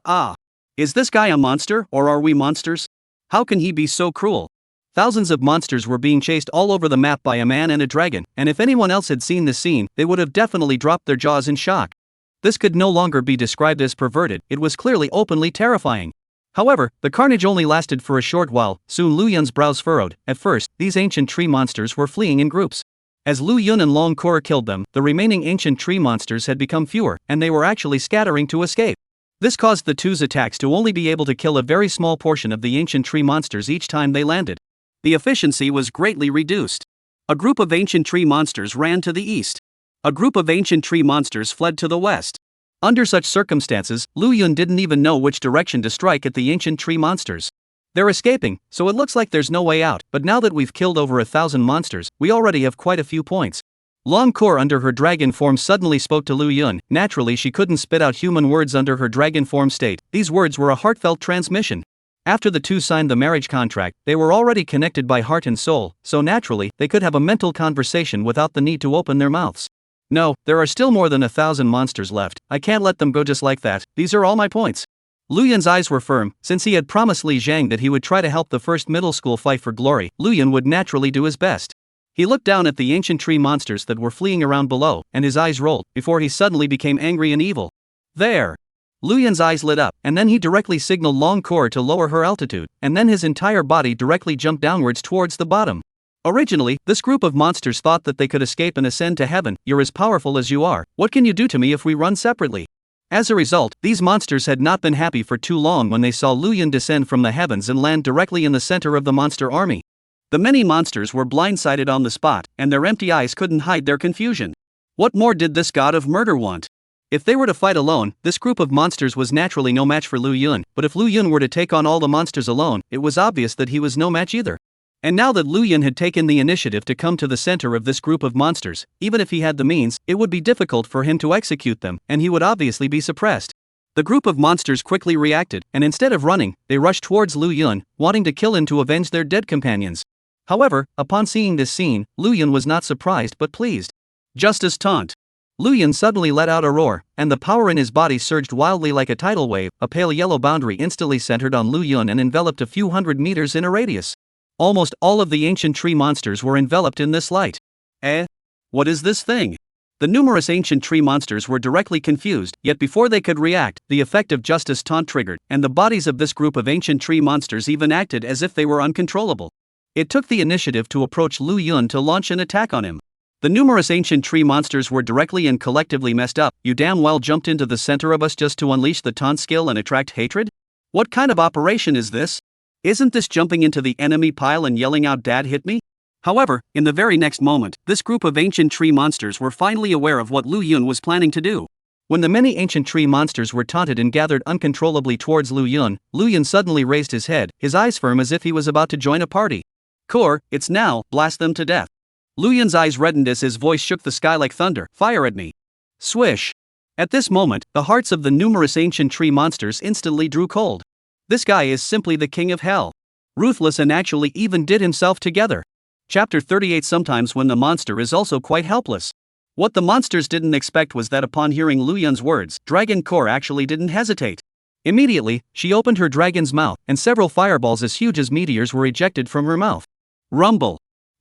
is this guy a monster, or are we monsters? How can he be so cruel? Thousands of monsters were being chased all over the map by a man and a dragon, and if anyone else had seen this scene, they would have definitely dropped their jaws in shock. This could no longer be described as perverted, it was clearly openly terrifying. However, the carnage only lasted for a short while, soon Lu Yun's brows furrowed. At first, these ancient tree monsters were fleeing in groups. As Lu Yun and Long Kor killed them, the remaining ancient tree monsters had become fewer, and they were actually scattering to escape. This caused the two's attacks to only be able to kill a very small portion of the ancient tree monsters each time they landed. The efficiency was greatly reduced. A group of ancient tree monsters ran to the east. A group of ancient tree monsters fled to the west. Under such circumstances, Lu Yun didn't even know which direction to strike at the ancient tree monsters. They're escaping, so it looks like there's no way out, but now that we've killed over 1,000 monsters, we already have quite a few points. Long Kor under her dragon form suddenly spoke to Lu Yun. Naturally she couldn't spit out human words under her dragon form state, these words were a heartfelt transmission. After the two signed the marriage contract, they were already connected by heart and soul, so naturally, they could have a mental conversation without the need to open their mouths. No, there are still more than 1,000 monsters left, I can't let them go just like that, these are all my points. Lu Yun's eyes were firm, since he had promised Li Zhang that he would try to help the first middle school fight for glory, Lu Yun would naturally do his best. He looked down at the ancient tree monsters that were fleeing around below, and his eyes rolled, before he suddenly became angry and evil. There! Lu Yun's eyes lit up, and then he directly signaled Long Kor to lower her altitude, and then his entire body directly jumped downwards towards the bottom. Originally, this group of monsters thought that they could escape and ascend to heaven. You're as powerful as you are, what can you do to me if we run separately? As a result, these monsters had not been happy for too long when they saw Lu Yun descend from the heavens and land directly in the center of the monster army. The many monsters were blindsided on the spot, and their empty eyes couldn't hide their confusion. What more did this god of murder want? If they were to fight alone, this group of monsters was naturally no match for Lu Yun, but if Lu Yun were to take on all the monsters alone, it was obvious that he was no match either. And now that Lu Yun had taken the initiative to come to the center of this group of monsters, even if he had the means, it would be difficult for him to execute them, and he would obviously be suppressed. The group of monsters quickly reacted, and instead of running, they rushed towards Lu Yun, wanting to kill him to avenge their dead companions. However, upon seeing this scene, Lu Yun was not surprised but pleased. Justice taunt. Lu Yun suddenly let out a roar, and the power in his body surged wildly like a tidal wave. A pale yellow boundary instantly centered on Lu Yun and enveloped a few hundred meters in a radius. Almost all of the ancient tree monsters were enveloped in this light. What is this thing? The numerous ancient tree monsters were directly confused, yet before they could react, the effect of Justice taunt triggered, and the bodies of this group of ancient tree monsters even acted as if they were uncontrollable. It took the initiative to approach Lu Yun to launch an attack on him. The numerous ancient tree monsters were directly and collectively messed up. You damn well jumped into the center of us just to unleash the taunt skill and attract hatred? What kind of operation is this? Isn't this jumping into the enemy pile and yelling out "Dad hit me"? However, in the very next moment, this group of ancient tree monsters were finally aware of what Lu Yun was planning to do. When the many ancient tree monsters were taunted and gathered uncontrollably towards Lu Yun suddenly raised his head, his eyes firm as if he was about to join a party. Kor, it's now, blast them to death. Lu Yun's eyes reddened as his voice shook the sky like thunder. Fire at me. Swish. At this moment, the hearts of the numerous ancient tree monsters instantly drew cold. This guy is simply the king of hell. Ruthless and actually even did himself together. Chapter 38. Sometimes when the monster is also quite helpless. What the monsters didn't expect was that upon hearing Lu Yun's words, Dragon Kor actually didn't hesitate. Immediately, she opened her dragon's mouth, and several fireballs as huge as meteors were ejected from her mouth. Rumble.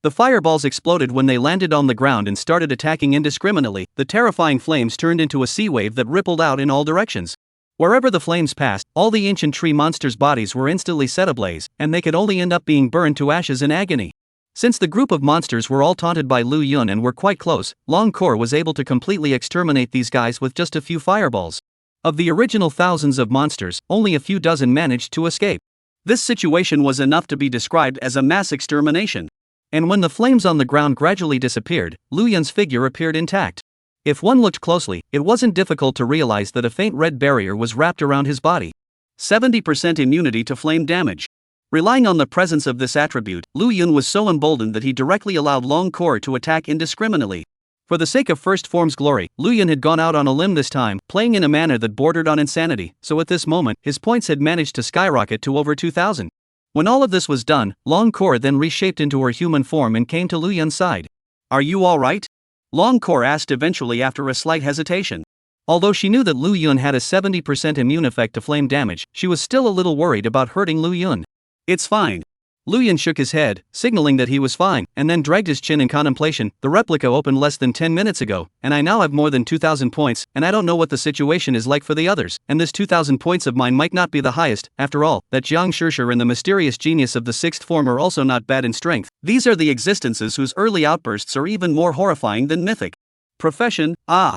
The fireballs exploded when they landed on the ground and started attacking indiscriminately. The terrifying flames turned into a sea wave that rippled out in all directions. Wherever the flames passed, all the ancient tree monsters' bodies were instantly set ablaze, and they could only end up being burned to ashes in agony. Since the group of monsters were all taunted by Lu Yun and were quite close, Long Kor was able to completely exterminate these guys with just a few fireballs. Of the original thousands of monsters, only a few dozen managed to escape. This situation was enough to be described as a mass extermination. And when the flames on the ground gradually disappeared, Lu Yun's figure appeared intact. If one looked closely, it wasn't difficult to realize that a faint red barrier was wrapped around his body. 70% immunity to flame damage. Relying on the presence of this attribute, Lu Yun was so emboldened that he directly allowed Long Kor to attack indiscriminately. For the sake of First Form's glory, Lu Yun had gone out on a limb this time, playing in a manner that bordered on insanity, so at this moment, his points had managed to skyrocket to over 2,000. When all of this was done, Long Kor then reshaped into her human form and came to Lu Yun's side. "Are you alright?" Long Kor asked eventually after a slight hesitation. Although she knew that Lu Yun had a 70% immune effect to flame damage, she was still a little worried about hurting Lu Yun. "It's fine." Lu Yun shook his head, signaling that he was fine, and then dragged his chin in contemplation. "The replica opened less than 10 minutes ago, and I now have more than 2,000 points, and I don't know what the situation is like for the others, and this 2,000 points of mine might not be the highest. After all, that Jiang Shishir and the mysterious genius of the sixth form are also not bad in strength. These are the existences whose early outbursts are even more horrifying than mythic. Profession, ah."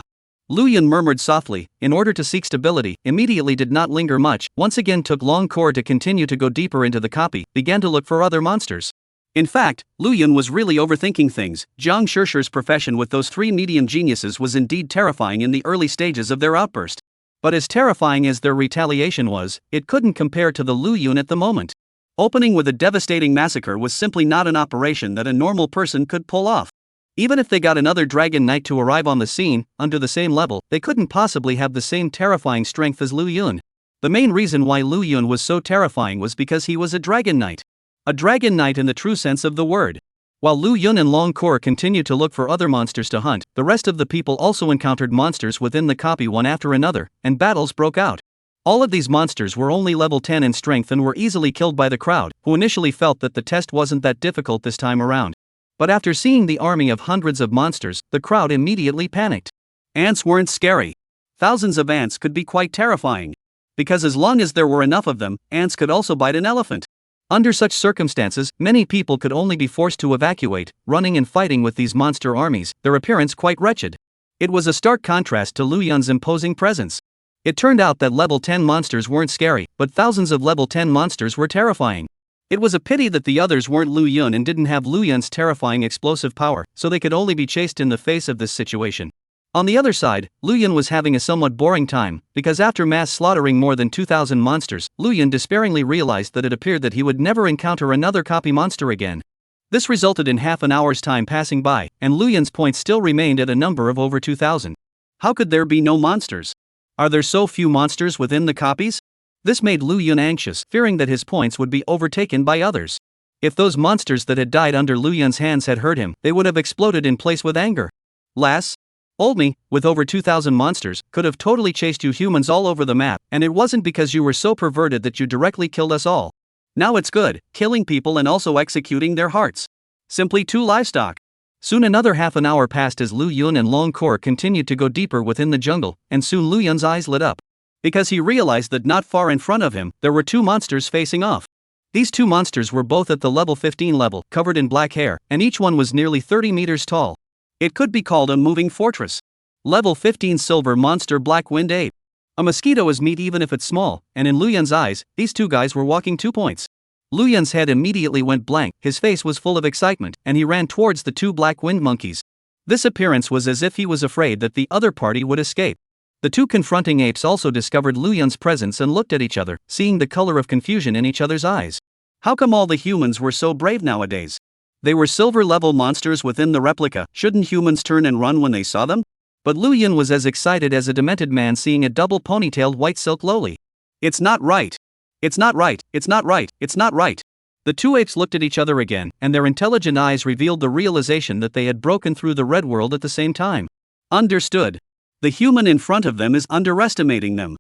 Lu Yun murmured softly, in order to seek stability, immediately did not linger much, once again took Long Kor to continue to go deeper into the copy, began to look for other monsters. In fact, Lu Yun was really overthinking things. Jiang Shishir's profession with those three medium geniuses was indeed terrifying in the early stages of their outburst. But as terrifying as their retaliation was, it couldn't compare to the Lu Yun at the moment. Opening with a devastating massacre was simply not an operation that a normal person could pull off. Even if they got another Dragon Knight to arrive on the scene, under the same level, they couldn't possibly have the same terrifying strength as Lu Yun. The main reason why Lu Yun was so terrifying was because he was a Dragon Knight. A Dragon Knight in the true sense of the word. While Lu Yun and Long Kor continued to look for other monsters to hunt, the rest of the people also encountered monsters within the copy one after another, and battles broke out. All of these monsters were only level 10 in strength and were easily killed by the crowd, who initially felt that the test wasn't that difficult this time around. But after seeing the army of hundreds of monsters, the crowd immediately panicked. Ants weren't scary. Thousands of ants could be quite terrifying. Because as long as there were enough of them, ants could also bite an elephant. Under such circumstances, many people could only be forced to evacuate, running and fighting with these monster armies, their appearance quite wretched. It was a stark contrast to Lu Yun's imposing presence. It turned out that level 10 monsters weren't scary, but thousands of level 10 monsters were terrifying. It was a pity that the others weren't Lu Yun and didn't have Lu Yun's terrifying explosive power, so they could only be chased in the face of this situation. On the other side, Lu Yun was having a somewhat boring time, because after mass slaughtering more than 2,000 monsters, Lu Yun despairingly realized that it appeared that he would never encounter another copy monster again. This resulted in half an hour's time passing by, and Lu Yun's points still remained at a number of over 2,000. How could there be no monsters? Are there so few monsters within the copies? This made Lu Yun anxious, fearing that his points would be overtaken by others. If those monsters that had died under Lu Yun's hands had hurt him, they would have exploded in place with anger. Lass, old me, with over 2,000 monsters, could have totally chased you humans all over the map, and it wasn't because you were so perverted that you directly killed us all. Now it's good, killing people and also executing their hearts. Simply too livestock. Soon another half an hour passed as Lu Yun and Long Kor continued to go deeper within the jungle, and soon Lu Yun's eyes lit up. Because he realized that not far in front of him, there were two monsters facing off. These two monsters were both at the level 15 level, covered in black hair, and each one was nearly 30 meters tall. It could be called a moving fortress. Level 15 silver monster Black Wind Ape. A mosquito is meat even if it's small, and in Lu Yun's eyes, these two guys were walking 2 points. Lu Yun's head immediately went blank, his face was full of excitement, and he ran towards the two black wind monkeys. This appearance was as if he was afraid that the other party would escape. The two confronting apes also discovered Lu Yun's presence and looked at each other, seeing the color of confusion in each other's eyes. How come all the humans were so brave nowadays? They were silver-level monsters within the replica, shouldn't humans turn and run when they saw them? But Lu Yun was as excited as a demented man seeing a double ponytailed white silk loli. It's not right. It's not right, it's not right, it's not right. The two apes looked at each other again, and their intelligent eyes revealed the realization that they had broken through the red world at the same time. Understood. The human in front of them is underestimating them.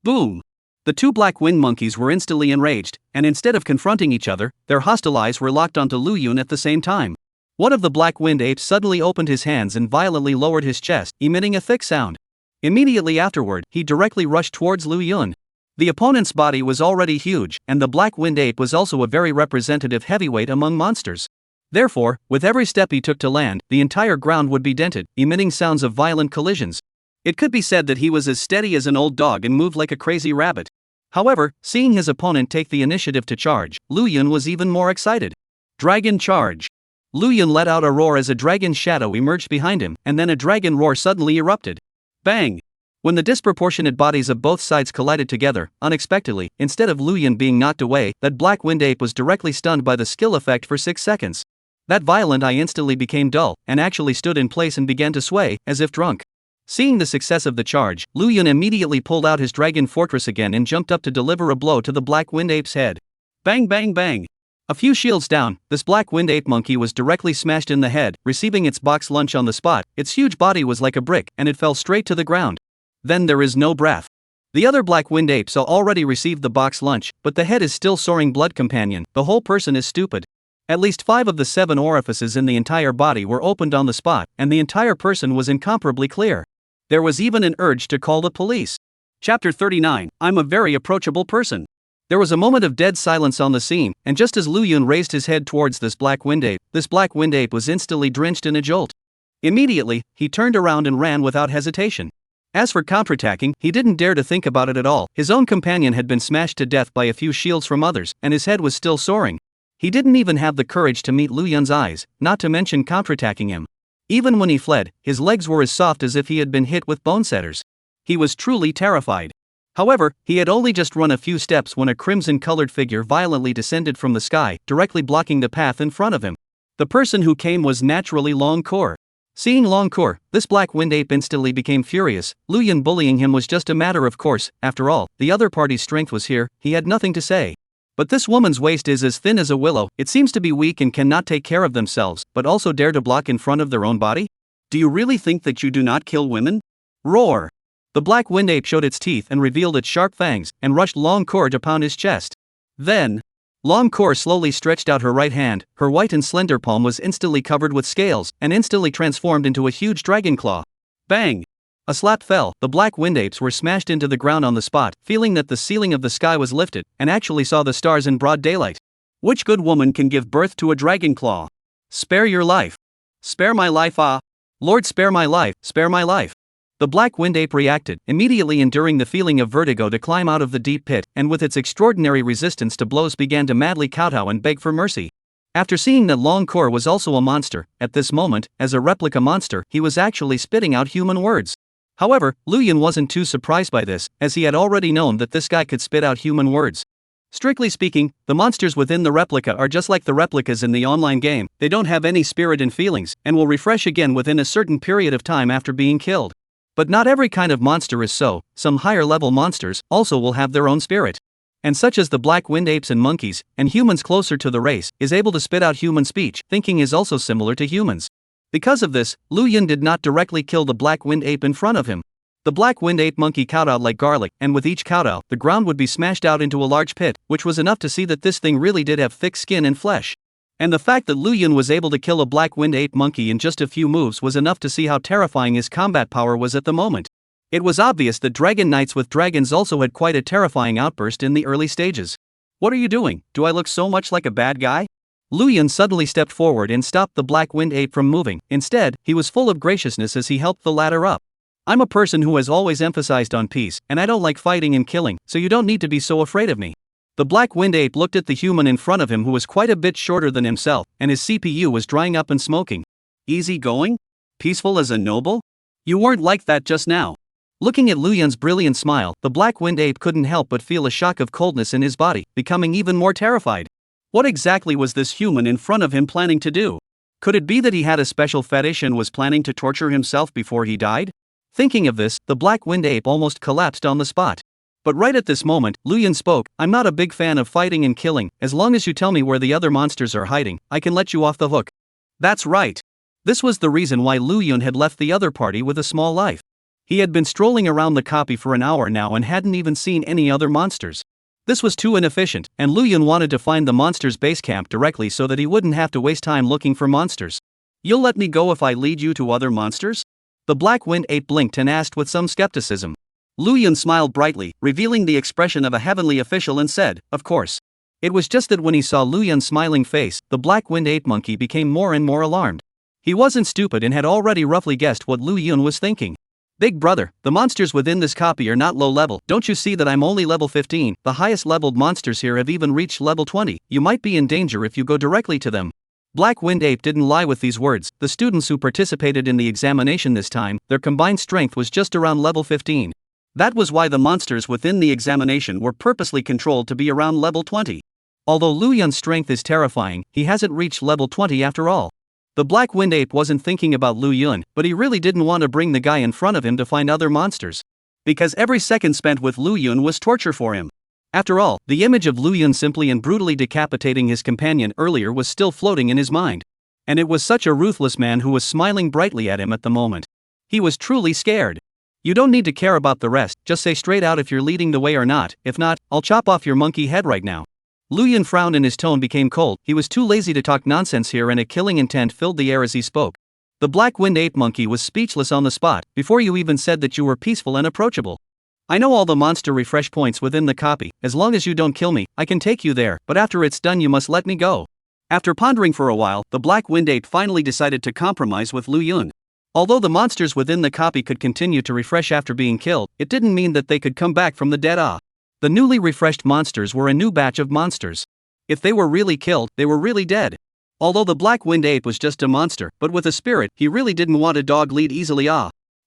Boom! The two black wind monkeys were instantly enraged, and instead of confronting each other, their hostile eyes were locked onto Lu Yun at the same time. One of the black wind apes suddenly opened his hands and violently lowered his chest, emitting a thick sound. Immediately afterward, he directly rushed towards Lu Yun. The opponent's body was already huge, and the black wind ape was also a very representative heavyweight among monsters. Therefore, with every step he took to land, the entire ground would be dented, emitting sounds of violent collisions. It could be said that he was as steady as an old dog and moved like a crazy rabbit. However, seeing his opponent take the initiative to charge, Lu Yun was even more excited. Dragon charge! Lu Yun let out a roar as a dragon's shadow emerged behind him, and then a dragon roar suddenly erupted. Bang! When the disproportionate bodies of both sides collided together, unexpectedly, instead of Lu Yun being knocked away, that black wind ape was directly stunned by the skill effect for 6 seconds. That violent eye instantly became dull, and actually stood in place and began to sway, as if drunk. Seeing the success of the charge, Lu Yun immediately pulled out his dragon fortress again and jumped up to deliver a blow to the black wind ape's head. Bang bang bang! A few shields down, this black wind ape monkey was directly smashed in the head, receiving its box lunch on the spot. Its huge body was like a brick, and it fell straight to the ground. Then there is no breath. The other black wind apes already received the box lunch, but the head is still soaring blood companion. The whole person is stupid. At least 5 of the 7 orifices in the entire body were opened on the spot, and the entire person was incomparably clear. There was even an urge to call the police. Chapter 39, I'm a very approachable person. There was a moment of dead silence on the scene, and just as Lu Yun raised his head towards this black wind ape was instantly drenched in a jolt. Immediately, he turned around and ran without hesitation. As for counterattacking, he didn't dare to think about it at all. His own companion had been smashed to death by a few shields from others, and his head was still soaring. He didn't even have the courage to meet Lu Yun's eyes, not to mention counterattacking him. Even when he fled, his legs were as soft as if he had been hit with bone setters. He was truly terrified. However, he had only just run a few steps when a crimson-colored figure violently descended from the sky, directly blocking the path in front of him. The person who came was naturally Long Kor. Seeing Long Kor, this black wind ape instantly became furious. Lu Yun bullying him was just a matter of course. After all, the other party's strength was here. He had nothing to say. But this woman's waist is as thin as a willow. It seems to be weak and cannot take care of themselves, but also dare to block in front of their own body? Do you really think that you do not kill women? Roar! The black wind ape showed its teeth and revealed its sharp fangs, and rushed Long Kor to pound his chest. Then, Long Kor slowly stretched out her right hand. Her white and slender palm was instantly covered with scales, and instantly transformed into a huge dragon claw. Bang! A slap fell. The black wind apes were smashed into the ground on the spot, feeling that the ceiling of the sky was lifted, and actually saw the stars in broad daylight. Which good woman can give birth to a dragon claw? Spare your life. Spare my life, ah! Lord, spare my life, spare my life. The black wind ape reacted, immediately enduring the feeling of vertigo to climb out of the deep pit, and with its extraordinary resistance to blows began to madly kowtow and beg for mercy. After seeing that Long Kor was also a monster, at this moment, as a replica monster, he was actually spitting out human words. However, Lu Yun wasn't too surprised by this, as he had already known that this guy could spit out human words. Strictly speaking, the monsters within the replica are just like the replicas in the online game. They don't have any spirit and feelings, and will refresh again within a certain period of time after being killed. But not every kind of monster is so. Some higher level monsters also will have their own spirit. And such as the black wind apes and monkeys, and humans closer to the race, is able to spit out human speech. Thinking is also similar to humans. Because of this, Lu Yun did not directly kill the black wind ape in front of him. The black wind ape monkey kowtowed like garlic, and with each kowtow, the ground would be smashed out into a large pit, which was enough to see that this thing really did have thick skin and flesh. And the fact that Lu Yun was able to kill a black wind ape monkey in just a few moves was enough to see how terrifying his combat power was at the moment. It was obvious that dragon knights with dragons also had quite a terrifying outburst in the early stages. What are you doing? Do I look so much like a bad guy? Lu Yun suddenly stepped forward and stopped the black wind ape from moving. Instead, he was full of graciousness as he helped the latter up. I'm a person who has always emphasized on peace, and I don't like fighting and killing, so you don't need to be so afraid of me. The black wind ape looked at the human in front of him who was quite a bit shorter than himself, and his CPU was drying up and smoking. Easy going? Peaceful as a noble? You weren't like that just now. Looking at Lu Yun's brilliant smile, the black wind ape couldn't help but feel a shock of coldness in his body, becoming even more terrified. What exactly was this human in front of him planning to do? Could it be that he had a special fetish and was planning to torture himself before he died? Thinking of this, the black wind ape almost collapsed on the spot. But right at this moment, Lu Yun spoke. I'm not a big fan of fighting and killing. As long as you tell me where the other monsters are hiding, I can let you off the hook. That's right. This was the reason why Lu Yun had left the other party with a small life. He had been strolling around the copy for an hour now and hadn't even seen any other monsters. This was too inefficient, and Lu Yun wanted to find the monsters' base camp directly so that he wouldn't have to waste time looking for monsters. You'll let me go if I lead you to other monsters? The black wind ape blinked and asked with some skepticism. Lu Yun smiled brightly, revealing the expression of a heavenly official, and said, "Of course." It was just that when he saw Lu Yun's smiling face, the black wind ape monkey became more and more alarmed. He wasn't stupid and had already roughly guessed what Lu Yun was thinking. "Big brother, the monsters within this copy are not low level. Don't you see that I'm only level 15? The highest leveled monsters here have even reached level 20. You might be in danger if you go directly to them." Black Wind Ape didn't lie with these words. The students who participated in the examination this time, their combined strength was just around level 15. That was why the monsters within the examination were purposely controlled to be around level 20. Although Lu Yun's strength is terrifying, he hasn't reached level 20 after all. The Black Wind Ape wasn't thinking about Lu Yun, but he really didn't want to bring the guy in front of him to find other monsters. Because every second spent with Lu Yun was torture for him. After all, the image of Lu Yun simply and brutally decapitating his companion earlier was still floating in his mind. And it was such a ruthless man who was smiling brightly at him at the moment. He was truly scared. "You don't need to care about the rest, just say straight out if you're leading the way or not. If not, I'll chop off your monkey head right now." Lu Yun frowned and his tone became cold. He was too lazy to talk nonsense here, and a killing intent filled the air as he spoke. The Black Wind Ape monkey was speechless on the spot. "Before you even said that you were peaceful and approachable. I know all the monster refresh points within the copy. As long as you don't kill me, I can take you there, but after it's done you must let me go." After pondering for a while, the Black Wind Ape finally decided to compromise with Lu Yun. Although the monsters within the copy could continue to refresh after being killed, it didn't mean that they could come back from the dead. The newly refreshed monsters were a new batch of monsters. If they were really killed, they were really dead. Although the Black Wind Ape was just a monster, but with a spirit, he really didn't want a dog lead easily.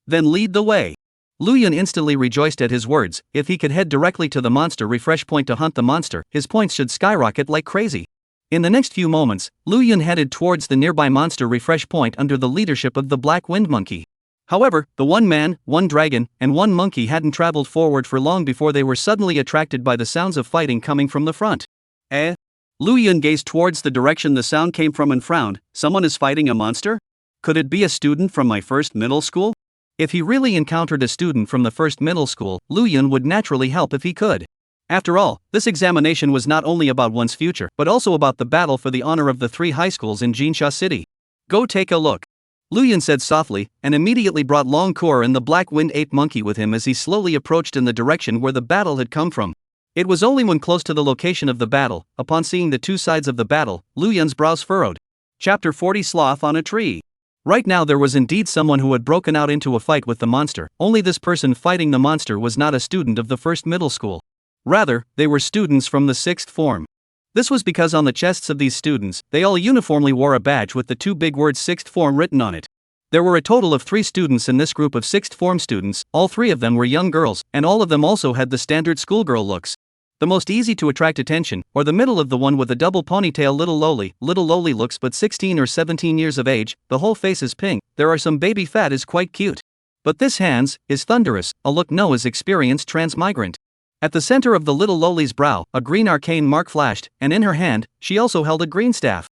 Then lead the way. Lu Yun instantly rejoiced at his words. If he could head directly to the monster refresh point to hunt the monster, his points should skyrocket like crazy. In the next few moments, Lu Yun headed towards the nearby monster refresh point under the leadership of the Black Wind Monkey. However, the one man, one dragon, and one monkey hadn't traveled forward for long before they were suddenly attracted by the sounds of fighting coming from the front. Lu Yun gazed towards the direction the sound came from and frowned. Someone is fighting a monster? Could it be a student from my first middle school? If he really encountered a student from the first middle school, Lu Yun would naturally help if he could. After all, this examination was not only about one's future, but also about the battle for the honor of the 3 high schools in Jinsha City. Go take a look. Lu Yun said softly, and immediately brought Long Kor and the Black Wind Ape monkey with him as he slowly approached in the direction where the battle had come from. It was only when close to the location of the battle, upon seeing the two sides of the battle, Lu Yun's brows furrowed. Chapter 40 Sloth on a Tree. Right now there was indeed someone who had broken out into a fight with the monster, only this person fighting the monster was not a student of the first middle school. Rather, they were students from the 6th form. This was because on the chests of these students, they all uniformly wore a badge with the 2 big words 6th form written on it. There were a total of 3 students in this group of 6th form students, all 3 of them were young girls, and all of them also had the standard schoolgirl looks. The most easy to attract attention, or the middle of the one with a double ponytail, little lowly looks but 16 or 17 years of age, the whole face is pink, there are some baby fat is quite cute. But this Hans is thunderous, a look no is experienced transmigrant. At the center of the little lowly's brow, a green arcane mark flashed, and in her hand, she also held a green staff.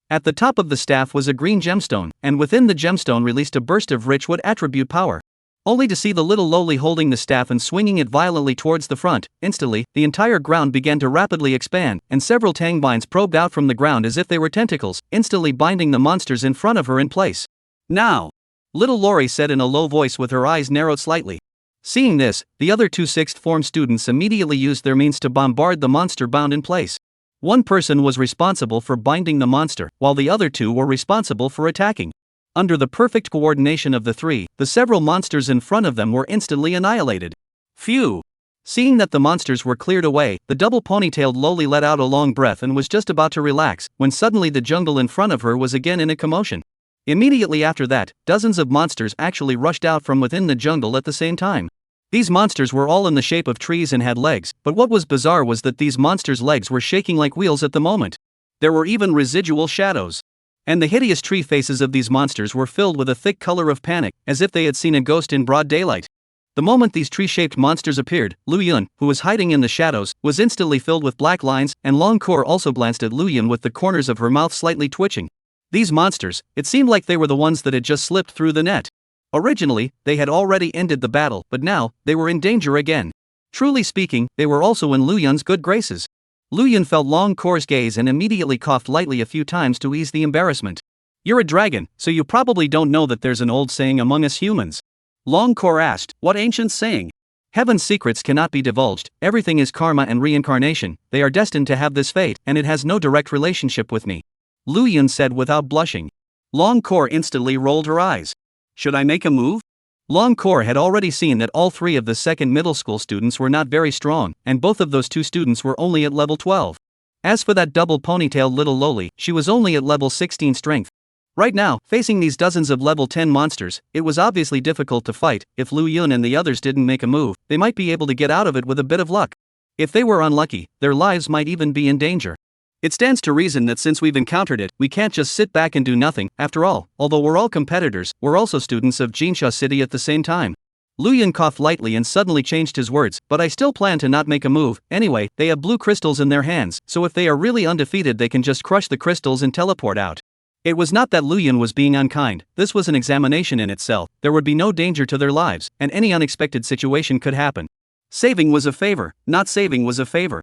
At the top of the staff was a green gemstone, and within the gemstone released a burst of rich wood attribute power. Only to see the little lowly holding the staff and swinging it violently towards the front. Instantly, the entire ground began to rapidly expand, and several tangbines probed out from the ground as if they were tentacles, instantly binding the monsters in front of her in place. "Now!" little Lori said in a low voice with her eyes narrowed slightly. Seeing this, the other 2 6th form students immediately used their means to bombard the monster bound in place. One person was responsible for binding the monster, while the other 2 were responsible for attacking. Under the perfect coordination of the 3, the several monsters in front of them were instantly annihilated. Phew! Seeing that the monsters were cleared away, the double ponytailed lowly let out a long breath and was just about to relax, when suddenly the jungle in front of her was again in a commotion. Immediately after that, dozens of monsters actually rushed out from within the jungle at the same time. These monsters were all in the shape of trees and had legs, but what was bizarre was that these monsters' legs were shaking like wheels at the moment. There were even residual shadows. And the hideous tree faces of these monsters were filled with a thick color of panic, as if they had seen a ghost in broad daylight. The moment these tree-shaped monsters appeared, Lu Yun, who was hiding in the shadows, was instantly filled with black lines, and Long Kor also glanced at Lu Yun with the corners of her mouth slightly twitching. These monsters, it seemed like they were the ones that had just slipped through the net. Originally, they had already ended the battle, but now, they were in danger again. Truly speaking, they were also in Lu Yun's good graces. Lu Yun felt Long Kor's gaze and immediately coughed lightly a few times to ease the embarrassment. You're a dragon, so you probably don't know that there's an old saying among us humans. Longcore asked, what ancient saying? Heaven's secrets cannot be divulged, everything is karma and reincarnation, they are destined to have this fate, and it has no direct relationship with me. Lu Yun said without blushing. Longcore instantly rolled her eyes. Should I make a move? Longcore had already seen that all three of the second middle school students were not very strong, and both of those two students were only at level 12. As for that double ponytailed little loli, she was only at level 16 strength. Right now, facing these dozens of level 10 monsters, it was obviously difficult to fight. If Lu Yun and the others didn't make a move, they might be able to get out of it with a bit of luck. If they were unlucky, their lives might even be in danger. It stands to reason that since we've encountered it, we can't just sit back and do nothing. After all, although we're all competitors, we're also students of Jinsha City at the same time. Lu Yun coughed lightly and suddenly changed his words, but I still plan to not make a move. Anyway, they have blue crystals in their hands, so if they are really undefeated they can just crush the crystals and teleport out. It was not that Lu Yun was being unkind, this was an examination in itself, there would be no danger to their lives, and any unexpected situation could happen. Saving was a favor, not saving was a favor.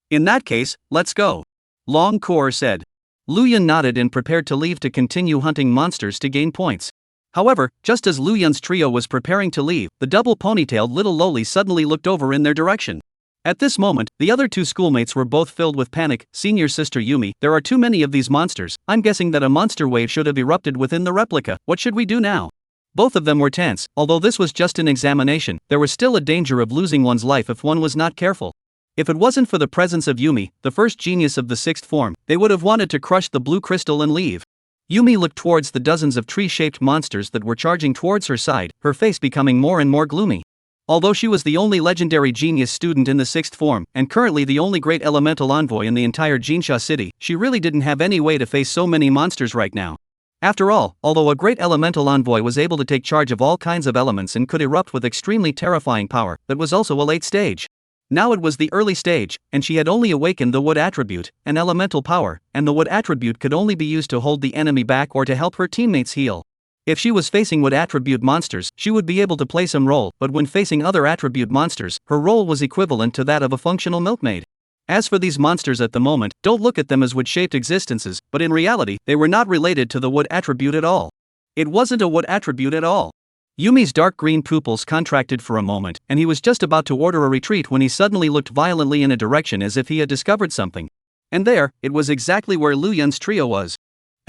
In that case, let's go. Longcore said. Lu Yun nodded and prepared to leave to continue hunting monsters to gain points. However, just as Lu Yun's trio was preparing to leave, the double ponytailed little loli suddenly looked over in their direction. At this moment, the other two schoolmates were both filled with panic. Senior sister Yumi, there are too many of these monsters, I'm guessing that a monster wave should have erupted within the replica, what should we do now? Both of them were tense, although this was just an examination, there was still a danger of losing one's life if one was not careful. If it wasn't for the presence of Yumi, the first genius of the sixth form, they would have wanted to crush the blue crystal and leave. Yumi looked towards the dozens of tree-shaped monsters that were charging towards her side, her face becoming more and more gloomy. Although she was the only legendary genius student in the sixth form, and currently the only great elemental envoy in the entire Jinsha city, she really didn't have any way to face so many monsters right now. After all, although a great elemental envoy was able to take charge of all kinds of elements and could erupt with extremely terrifying power, that was also a late stage. Now it was the early stage, and she had only awakened the wood attribute, an elemental power, and the wood attribute could only be used to hold the enemy back or to help her teammates heal. If she was facing wood attribute monsters, she would be able to play some role, but when facing other attribute monsters, her role was equivalent to that of a functional milkmaid. As for these monsters at the moment, don't look at them as wood-shaped existences, but in reality, they were not related to the wood attribute at all. It wasn't a wood attribute at all. Yumi's dark green pupils contracted for a moment, and he was just about to order a retreat when he suddenly looked violently in a direction as if he had discovered something. And there, it was exactly where Lu Yun's trio was.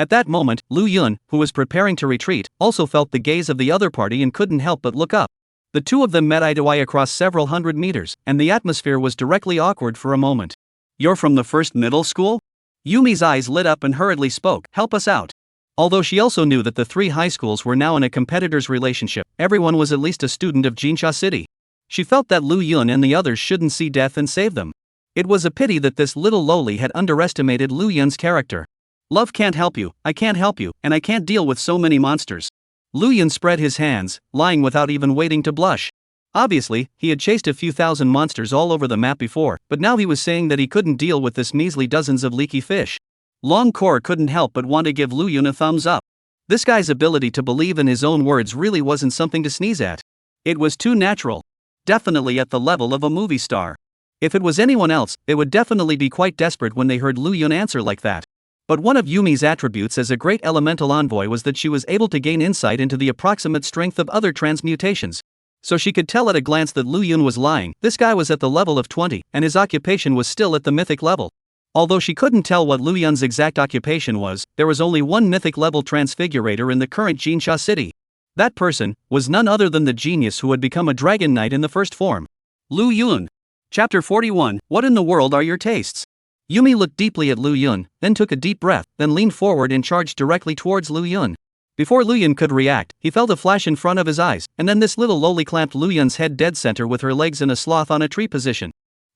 At that moment, Lu Yun, who was preparing to retreat, also felt the gaze of the other party and couldn't help but look up. The two of them met eye to eye across several hundred meters, and the atmosphere was directly awkward for a moment. You're from the first middle school? Yumi's eyes lit up and hurriedly spoke, help us out. Although she also knew that the three high schools were now in a competitor's relationship, everyone was at least a student of Jinsha City. She felt that Lu Yun and the others shouldn't see death and save them. It was a pity that this little loli had underestimated Lu Yun's character. Love can't help you, I can't help you, and I can't deal with so many monsters. Lu Yun spread his hands, lying without even waiting to blush. Obviously, he had chased a few thousand monsters all over the map before, but now he was saying that he couldn't deal with this measly dozens of leaky fish. Longcore couldn't help but want to give Lu Yun a thumbs up. This guy's ability to believe in his own words really wasn't something to sneeze at. It was too natural. Definitely at the level of a movie star. If it was anyone else, they would definitely be quite desperate when they heard Lu Yun answer like that. But one of Yumi's attributes as a great elemental envoy was that she was able to gain insight into the approximate strength of other transmutations. So she could tell at a glance that Lu Yun was lying, this guy was at the level of 20, and his occupation was still at the mythic level. Although she couldn't tell what Lu Yun's exact occupation was, there was only one mythic level transfigurator in the current Jinsha city. That person was none other than the genius who had become a dragon knight in the first form. Lu Yun. Chapter 41, What in the world are your tastes? Yumi looked deeply at Lu Yun, then took a deep breath, then leaned forward and charged directly towards Lu Yun. Before Lu Yun could react, he felt a flash in front of his eyes, and then this little loli clamped Lu Yun's head dead center with her legs in a sloth on a tree position.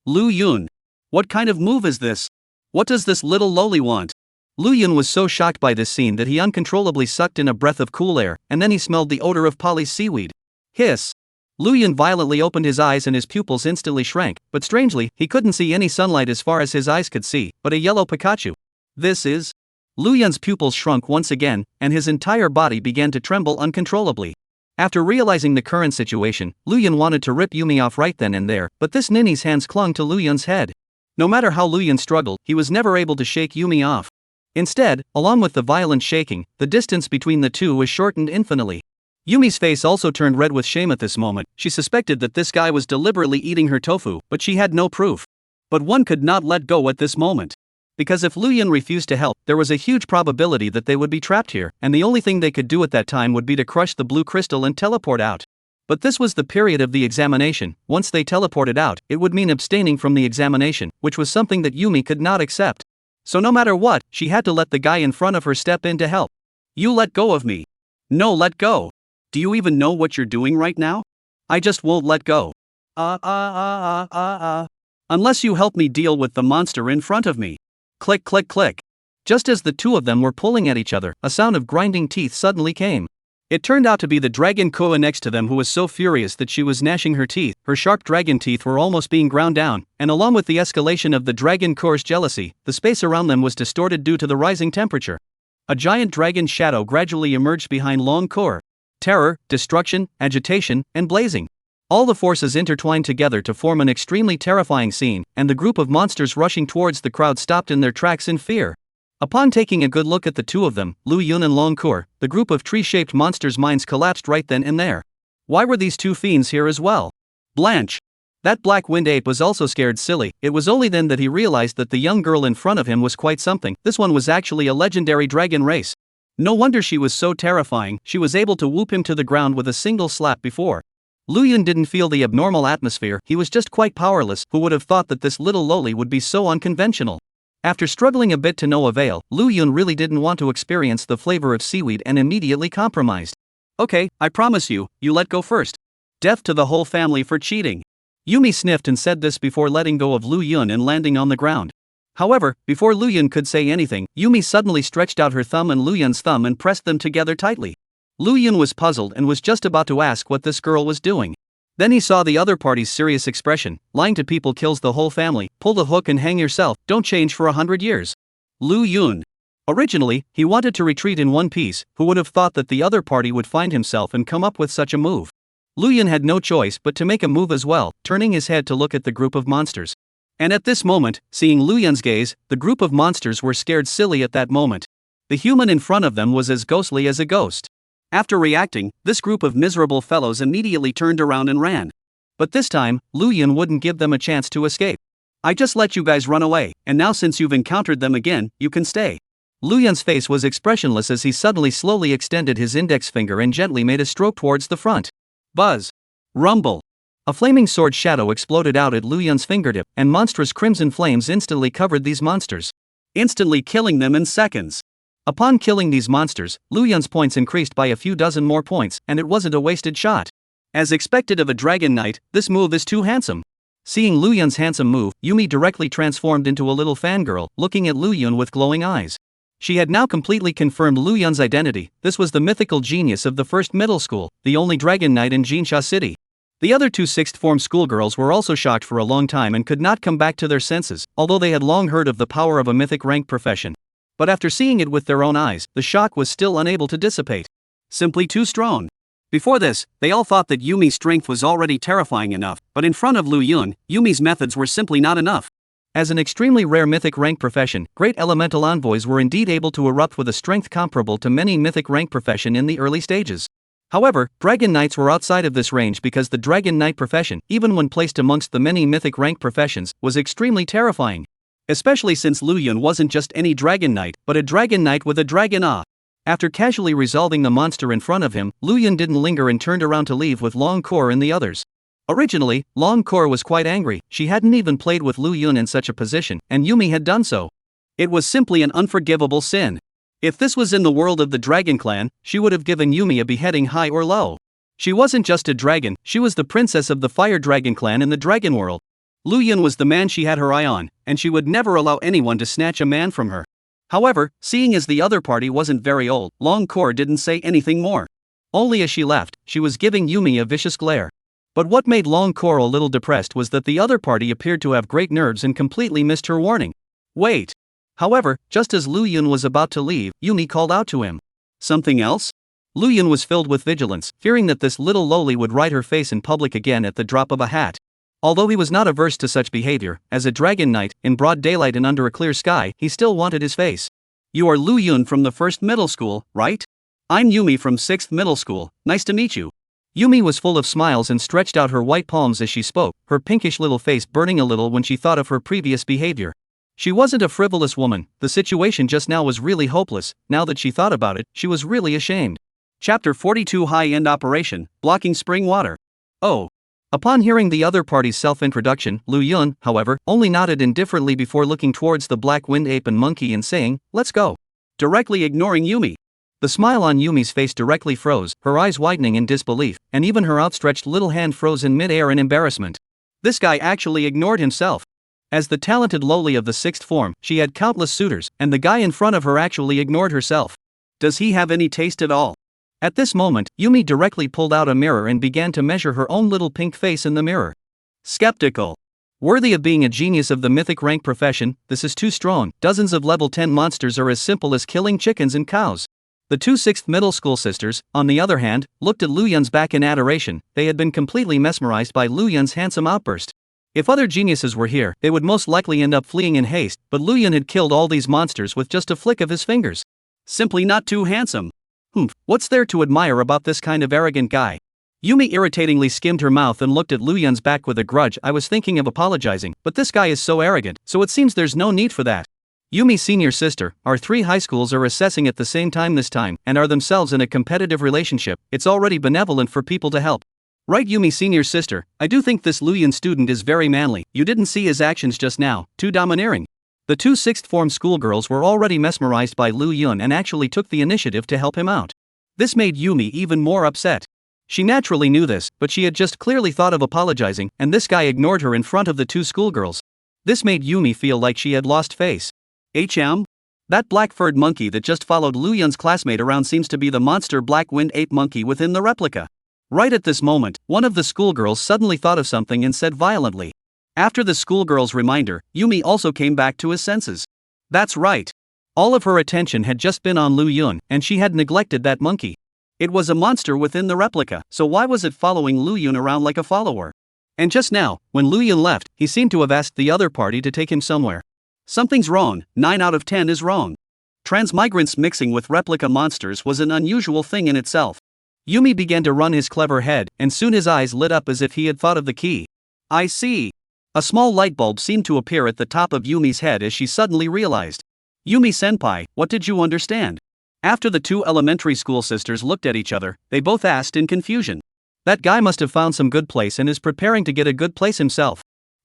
Lu Yun. What kind of move is this? What does this little loli want? Lu Yun was so shocked by this scene that he uncontrollably sucked in a breath of cool air, and then he smelled the odor of Polly's seaweed. Hiss. Lu Yun violently opened his eyes and his pupils instantly shrank, but strangely, he couldn't see any sunlight as far as his eyes could see, but a yellow Pikachu. This is... Lu Yun's pupils shrunk once again, and his entire body began to tremble uncontrollably. After realizing the current situation, Lu Yun wanted to rip Yumi off right then and there, but this ninny's hands clung to Lu Yun's head. No matter how Lu Yun struggled, he was never able to shake Yumi off. Instead, along with the violent shaking, the distance between the two was shortened infinitely. Yumi's face also turned red with shame at this moment. She suspected that this guy was deliberately eating her tofu, but she had no proof. But one could not let go at this moment. Because if Lu Yun refused to help, there was a huge probability that they would be trapped here, and the only thing they could do at that time would be to crush the blue crystal and teleport out. But this was the period of the examination. Once they teleported out, it would mean abstaining from the examination, which was something that Yumi could not accept. So no matter what, she had to let the guy in front of her step in to help. You let go of me. No, let go. Do you even know what you're doing right now? I just won't let go. Unless you help me deal with the monster in front of me. Click, click, click. Just as the two of them were pulling at each other, a sound of grinding teeth suddenly came. It turned out to be the dragon Koa next to them, who was so furious that she was gnashing her teeth. Her sharp dragon teeth were almost being ground down, and along with the escalation of the dragon Koa's jealousy, the space around them was distorted due to the rising temperature. A giant dragon shadow gradually emerged behind Long Koa. Terror, destruction, agitation, and blazing. All the forces intertwined together to form an extremely terrifying scene, and the group of monsters rushing towards the crowd stopped in their tracks in fear. Upon taking a good look at the two of them, Lu Yun and Long Koa, the group of tree-shaped monsters' minds collapsed right then and there. Why were these two fiends here as well? Blanche. That black wind ape was also scared silly. It was only then that he realized that the young girl in front of him was quite something. This one was actually a legendary dragon race. No wonder she was so terrifying. She was able to whoop him to the ground with a single slap before. Lu Yun didn't feel the abnormal atmosphere. He was just quite powerless. Who would have thought that this little loli would be so unconventional? After struggling a bit to no avail, Lu Yun really didn't want to experience the flavor of seaweed and immediately compromised. Okay, I promise you, you let go first. Death to the whole family for cheating. Yumi sniffed and said this before letting go of Lu Yun and landing on the ground. However, before Lu Yun could say anything, Yumi suddenly stretched out her thumb and Lu Yun's thumb and pressed them together tightly. Lu Yun was puzzled and was just about to ask what this girl was doing. Then he saw the other party's serious expression. Lying to people kills the whole family. Pull the hook and hang yourself. Don't change for 100 years. Lu Yun. Originally, he wanted to retreat in one piece. Who would have thought that the other party would find himself and come up with such a move? Lu Yun had no choice but to make a move as well, turning his head to look at the group of monsters. And at this moment, seeing Lu Yun's gaze, the group of monsters were scared silly at that moment. The human in front of them was as ghostly as a ghost. After reacting, this group of miserable fellows immediately turned around and ran. But this time, Lu Yun wouldn't give them a chance to escape. I just let you guys run away, and now since you've encountered them again, you can stay. Lu Yun's face was expressionless as he suddenly slowly extended his index finger and gently made a stroke towards the front. Buzz. Rumble. A flaming sword shadow exploded out at Lu Yun's fingertip, and monstrous crimson flames instantly covered these monsters, instantly killing them in seconds. Upon killing these monsters, Lu Yun's points increased by a few dozen more points, and it wasn't a wasted shot. As expected of a dragon knight, this move is too handsome. Seeing Lu Yun's handsome move, Yumi directly transformed into a little fangirl, looking at Lu Yun with glowing eyes. She had now completely confirmed Lu Yun's identity. This was the mythical genius of the first middle school, the only dragon knight in Jinsha City. The other two sixth-form schoolgirls were also shocked for a long time and could not come back to their senses, although they had long heard of the power of a mythic rank profession. But after seeing it with their own eyes, the shock was still unable to dissipate. Simply too strong. Before this, they all thought that Yumi's strength was already terrifying enough, but in front of Lu Yun, Yumi's methods were simply not enough. As an extremely rare mythic rank profession, great elemental envoys were indeed able to erupt with a strength comparable to many mythic rank profession in the early stages. However, dragon knights were outside of this range because the dragon knight profession, even when placed amongst the many mythic rank professions, was extremely terrifying. Especially since Lu Yun wasn't just any dragon knight, but a dragon knight with a dragon ah. After casually resolving the monster in front of him, Lu Yun didn't linger and turned around to leave with Long Koa and the others. Originally, Long Koa was quite angry. She hadn't even played with Lu Yun in such a position, and Yumi had done so. It was simply an unforgivable sin. If this was in the world of the Dragon Clan, she would have given Yumi a beheading high or low. She wasn't just a dragon, she was the princess of the Fire Dragon Clan in the Dragon World. Lu Yun was the man she had her eye on, and she would never allow anyone to snatch a man from her. However, seeing as the other party wasn't very old, Long Koa didn't say anything more. Only as she left, she was giving Yumi a vicious glare. But what made Long Koa a little depressed was that the other party appeared to have great nerves and completely missed her warning. Wait. However, just as Lu Yun was about to leave, Yumi called out to him. Something else? Lu Yun was filled with vigilance, fearing that this little loli would write her face in public again at the drop of a hat. Although he was not averse to such behavior, as a dragon knight, in broad daylight and under a clear sky, he still wanted his face. You are Lu Yun from the 1st middle school, right? I'm Yumi from 6th middle school, nice to meet you. Yumi was full of smiles and stretched out her white palms as she spoke, her pinkish little face burning a little when she thought of her previous behavior. She wasn't a frivolous woman, the situation just now was really hopeless. Now that she thought about it, she was really ashamed. Chapter 42 High-End Operation, Blocking Spring Water. Oh. Upon hearing the other party's self-introduction, Lu Yun, however, only nodded indifferently before looking towards the black wind ape and monkey and saying, "Let's go." Directly ignoring Yumi. The smile on Yumi's face directly froze, her eyes widening in disbelief, and even her outstretched little hand froze in mid-air in embarrassment. This guy actually ignored himself. As the talented lowly of the 6th form, she had countless suitors, and the guy in front of her actually ignored herself. Does he have any taste at all? At this moment, Yumi directly pulled out a mirror and began to measure her own little pink face in the mirror. Skeptical. Worthy of being a genius of the mythic rank profession, this is too strong. Dozens of level 10 monsters are as simple as killing chickens and cows. The two 6th middle school sisters, on the other hand, looked at Lu Yun's back in adoration. They had been completely mesmerized by Lu Yun's handsome outburst. If other geniuses were here, they would most likely end up fleeing in haste, but Lu Yun had killed all these monsters with just a flick of his fingers. Simply not too handsome. What's there to admire about this kind of arrogant guy? Yumi irritatingly skimmed her mouth and looked at Lu Yun's back with a grudge. I was thinking of apologizing, but this guy is so arrogant, so it seems there's no need for that. Yumi's senior sister, our 3 high schools are assessing at the same time this time, and are themselves in a competitive relationship. It's already benevolent for people to help. Right, Yumi senior sister, I do think this Lu Yun student is very manly. You didn't see his actions just now, too domineering. The two 6th form schoolgirls were already mesmerized by Lu Yun and actually took the initiative to help him out. This made Yumi even more upset. She naturally knew this, but she had just clearly thought of apologizing, and this guy ignored her in front of the 2 schoolgirls. This made Yumi feel like she had lost face. That black-furred monkey that just followed Lu Yun's classmate around seems to be the monster black wind ape monkey within the replica. Right at this moment, one of the schoolgirls suddenly thought of something and said violently. After the schoolgirl's reminder, Yumi also came back to his senses. That's right. All of her attention had just been on Lu Yun, and she had neglected that monkey. It was a monster within the replica, so why was it following Lu Yun around like a follower? And just now, when Lu Yun left, he seemed to have asked the other party to take him somewhere. Something's wrong. 9 out of 10 is wrong. Transmigrants mixing with replica monsters was an unusual thing in itself. Yumi began to run his clever head, and soon his eyes lit up as if he had thought of the key. I see. A small light bulb seemed to appear at the top of Yumi's head as she suddenly realized. Yumi-senpai, what did you understand? After the 2 elementary school sisters looked at each other, they both asked in confusion. That guy must have found some good place and is preparing to get a good place himself.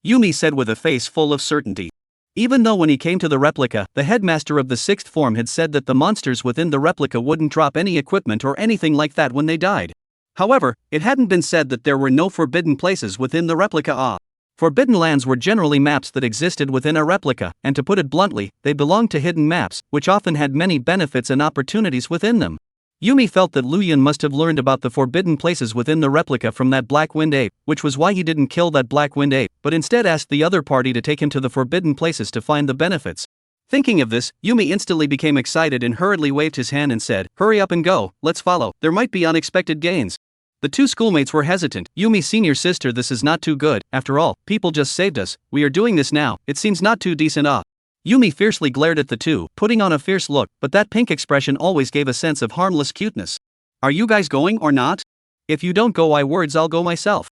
Yumi said with a face full of certainty. Even though when he came to the replica, the headmaster of the 6th form had said that the monsters within the replica wouldn't drop any equipment or anything like that when they died. However, it hadn't been said that there were no forbidden places within the replica. Forbidden lands were generally maps that existed within a replica, and to put it bluntly, they belonged to hidden maps, which often had many benefits and opportunities within them. Yumi felt that Lu Yun must have learned about the forbidden places within the replica from that black wind ape, which was why he didn't kill that black wind ape, but instead asked the other party to take him to the forbidden places to find the benefits. Thinking of this, Yumi instantly became excited and hurriedly waved his hand and said, "Hurry up and go, let's follow, there might be unexpected gains." The 2 schoolmates were hesitant. Yumi's senior sister, this is not too good, after all, people just saved us, we are doing this now, it seems not too decent. Yumi fiercely glared at the 2, putting on a fierce look, but that pink expression always gave a sense of harmless cuteness. Are you guys going or not? If you don't go, I'll go myself.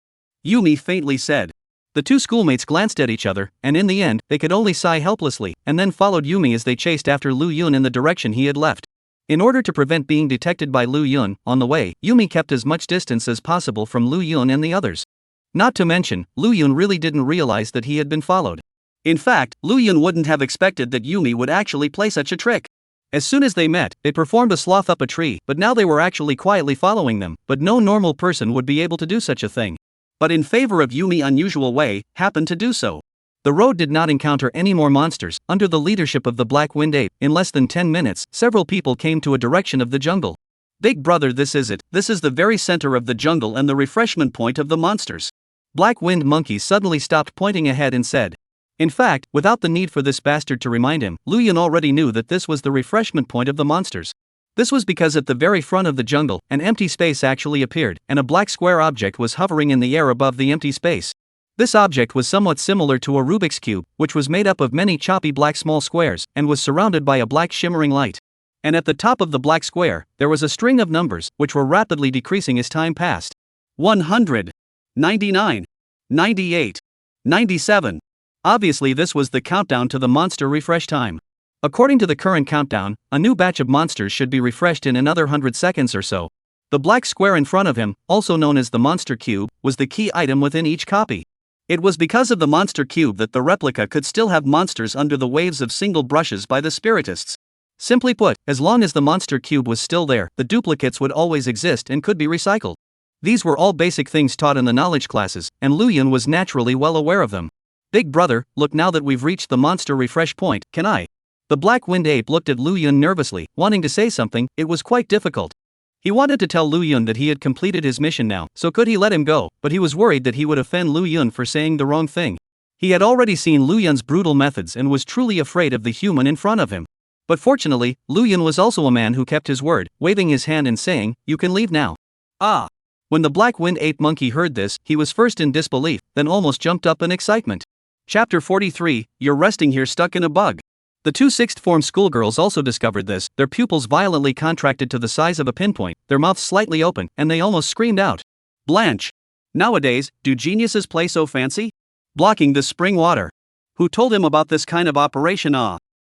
Yumi faintly said. The 2 schoolmates glanced at each other, and in the end, they could only sigh helplessly, and then followed Yumi as they chased after Lu Yun in the direction he had left. In order to prevent being detected by Lu Yun, on the way, Yumi kept as much distance as possible from Lu Yun and the others. Not to mention, Lu Yun really didn't realize that he had been followed. In fact, Lu Yun wouldn't have expected that Yumi would actually play such a trick. As soon as they met, they performed a sloth up a tree, but now they were actually quietly following them, but no normal person would be able to do such a thing. But in favor of Yumi's unusual way, happened to do so. The road did not encounter any more monsters. Under the leadership of the black wind ape, in less than 10 minutes, several people came to a direction of the jungle. Big brother, this is it. This is the very center of the jungle and the refreshment point of the monsters. Black wind monkey suddenly stopped pointing ahead and said. In fact, without the need for this bastard to remind him, Lu Yun already knew that this was the refreshment point of the monsters. This was because at the very front of the jungle, an empty space actually appeared, and a black square object was hovering in the air above the empty space. This object was somewhat similar to a Rubik's Cube, which was made up of many choppy black small squares, and was surrounded by a black shimmering light. And at the top of the black square, there was a string of numbers, which were rapidly decreasing as time passed. 100, 99, 98, 97. Obviously this was the countdown to the monster refresh time. According to the current countdown, a new batch of monsters should be refreshed in another 100 seconds or so. The black square in front of him, also known as the monster cube, was the key item within each copy. It was because of the monster cube that the replica could still have monsters under the waves of single brushes by the spiritists. Simply put, as long as the monster cube was still there, the duplicates would always exist and could be recycled. These were all basic things taught in the knowledge classes, and Luyan was naturally well aware of them. Big brother, look, now that we've reached the monster refresh point, can I? The black wind ape looked at Luyan nervously, wanting to say something. It was quite difficult. He wanted to tell Luyan that he had completed his mission now, so could he let him go, but he was worried that he would offend Luyan for saying the wrong thing. He had already seen Luyan's brutal methods and was truly afraid of the human in front of him. But fortunately, Luyan was also a man who kept his word, waving his hand and saying, "You can leave now." Ah! When the black wind ape monkey heard this, he was first in disbelief, then almost jumped up in excitement. Chapter 43, You're resting here stuck in a bug. The two sixth-form schoolgirls also discovered this. Their pupils violently contracted to the size of a pinpoint, their mouths slightly open, and they almost screamed out. Blanche! Nowadays, do geniuses play so fancy? Blocking the spring water. Who told him about this kind of operation?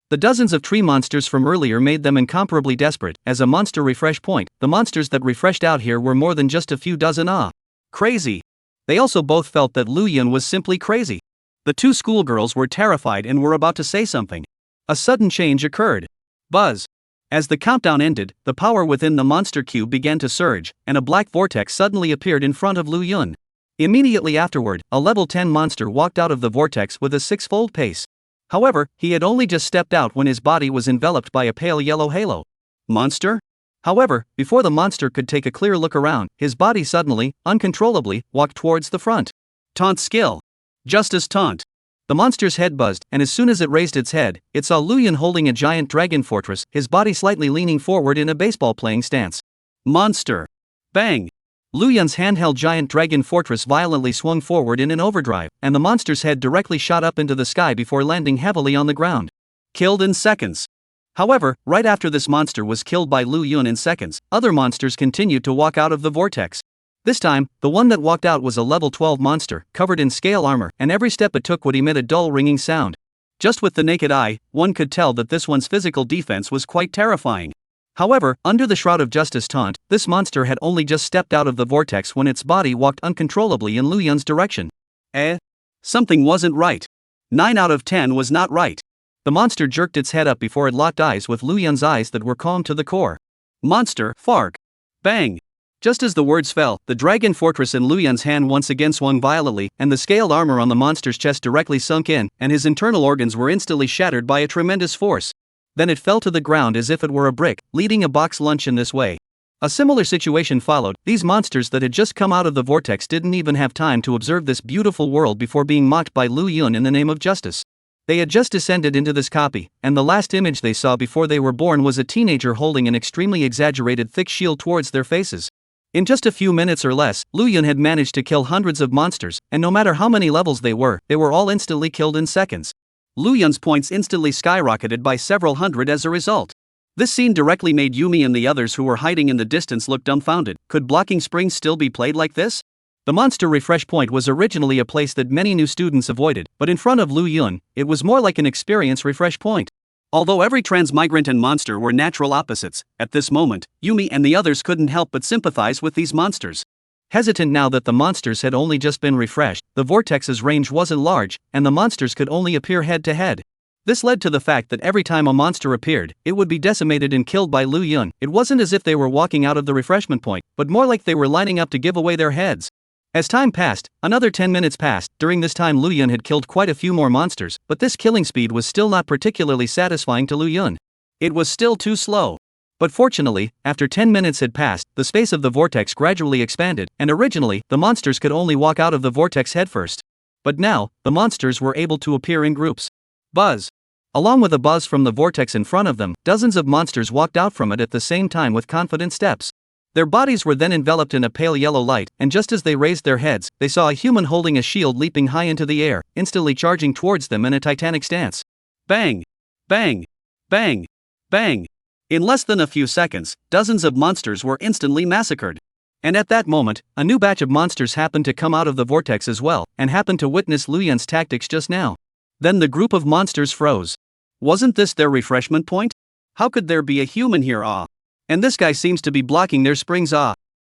The dozens of tree monsters from earlier made them incomparably desperate. As a monster refresh point, the monsters that refreshed out here were more than just a few dozen. Crazy. They also both felt that Luyan was simply crazy. The two schoolgirls were terrified and were about to say something. A sudden change occurred. Buzz. As the countdown ended, the power within the monster cube began to surge, and a black vortex suddenly appeared in front of Luyan. Immediately afterward, a level 10 monster walked out of the vortex with a six-fold pace. However, he had only just stepped out when his body was enveloped by a pale yellow halo. Monster? However, before the monster could take a clear look around, his body suddenly, uncontrollably, walked towards the front. Taunt skill. Justice taunt. The monster's head buzzed, and as soon as it raised its head, it saw Luyan holding a giant dragon fortress, his body slightly leaning forward in a baseball-playing stance. Monster. Bang! Luyan's handheld giant dragon fortress violently swung forward in an overdrive, and the monster's head directly shot up into the sky before landing heavily on the ground. Killed in seconds. However, right after this monster was killed by Luyan in seconds, other monsters continued to walk out of the vortex. This time, the one that walked out was a level 12 monster, covered in scale armor, and every step it took would emit a dull ringing sound. Just with the naked eye, one could tell that this one's physical defense was quite terrifying. However, under the shroud of justice taunt, this monster had only just stepped out of the vortex when its body walked uncontrollably in Luyan's direction. Something wasn't right. 9 out of 10 was not right. The monster jerked its head up before it locked eyes with Luyan's eyes that were calm to the core. Monster, Fark. Bang! Just as the words fell, the dragon fortress in Luyan's hand once again swung violently, and the scaled armor on the monster's chest directly sunk in, and his internal organs were instantly shattered by a tremendous force. Then it fell to the ground as if it were a brick, leading a box lunch in this way. A similar situation followed. These monsters that had just come out of the vortex didn't even have time to observe this beautiful world before being mocked by Luyan in the name of justice. They had just descended into this copy, and the last image they saw before they were born was a teenager holding an extremely exaggerated thick shield towards their faces. In just a few minutes or less, Luyan had managed to kill hundreds of monsters, and no matter how many levels they were all instantly killed in seconds. Luyan's points instantly skyrocketed by several hundred as a result. This scene directly made Yumi and the others who were hiding in the distance look dumbfounded. Could blocking springs still be played like this? The monster refresh point was originally a place that many new students avoided, but in front of Luyan, it was more like an experience refresh point. Although every transmigrant and monster were natural opposites, at this moment, Yumi and the others couldn't help but sympathize with these monsters. Hesitant now that the monsters had only just been refreshed, the vortex's range wasn't large, and the monsters could only appear head to head. This led to the fact that every time a monster appeared, it would be decimated and killed by Luyan. It wasn't as if they were walking out of the refreshment point, but more like they were lining up to give away their heads. As time passed, another 10 minutes passed. During this time Luyan had killed quite a few more monsters, but this killing speed was still not particularly satisfying to Luyan. It was still too slow. But fortunately, after 10 minutes had passed, the space of the vortex gradually expanded, and originally, the monsters could only walk out of the vortex headfirst. But now, the monsters were able to appear in groups. Buzz. Along with a buzz from the vortex in front of them, dozens of monsters walked out from it at the same time with confident steps. Their bodies were then enveloped in a pale yellow light, and just as they raised their heads, they saw a human holding a shield leaping high into the air, instantly charging towards them in a titanic stance. Bang! Bang! Bang! Bang! In less than a few seconds, dozens of monsters were instantly massacred. And at that moment, a new batch of monsters happened to come out of the vortex as well, and happened to witness Lu Yun's tactics just now. Then the group of monsters froze. Wasn't this their refreshment point? How could there be a human here? And this guy seems to be blocking their springs.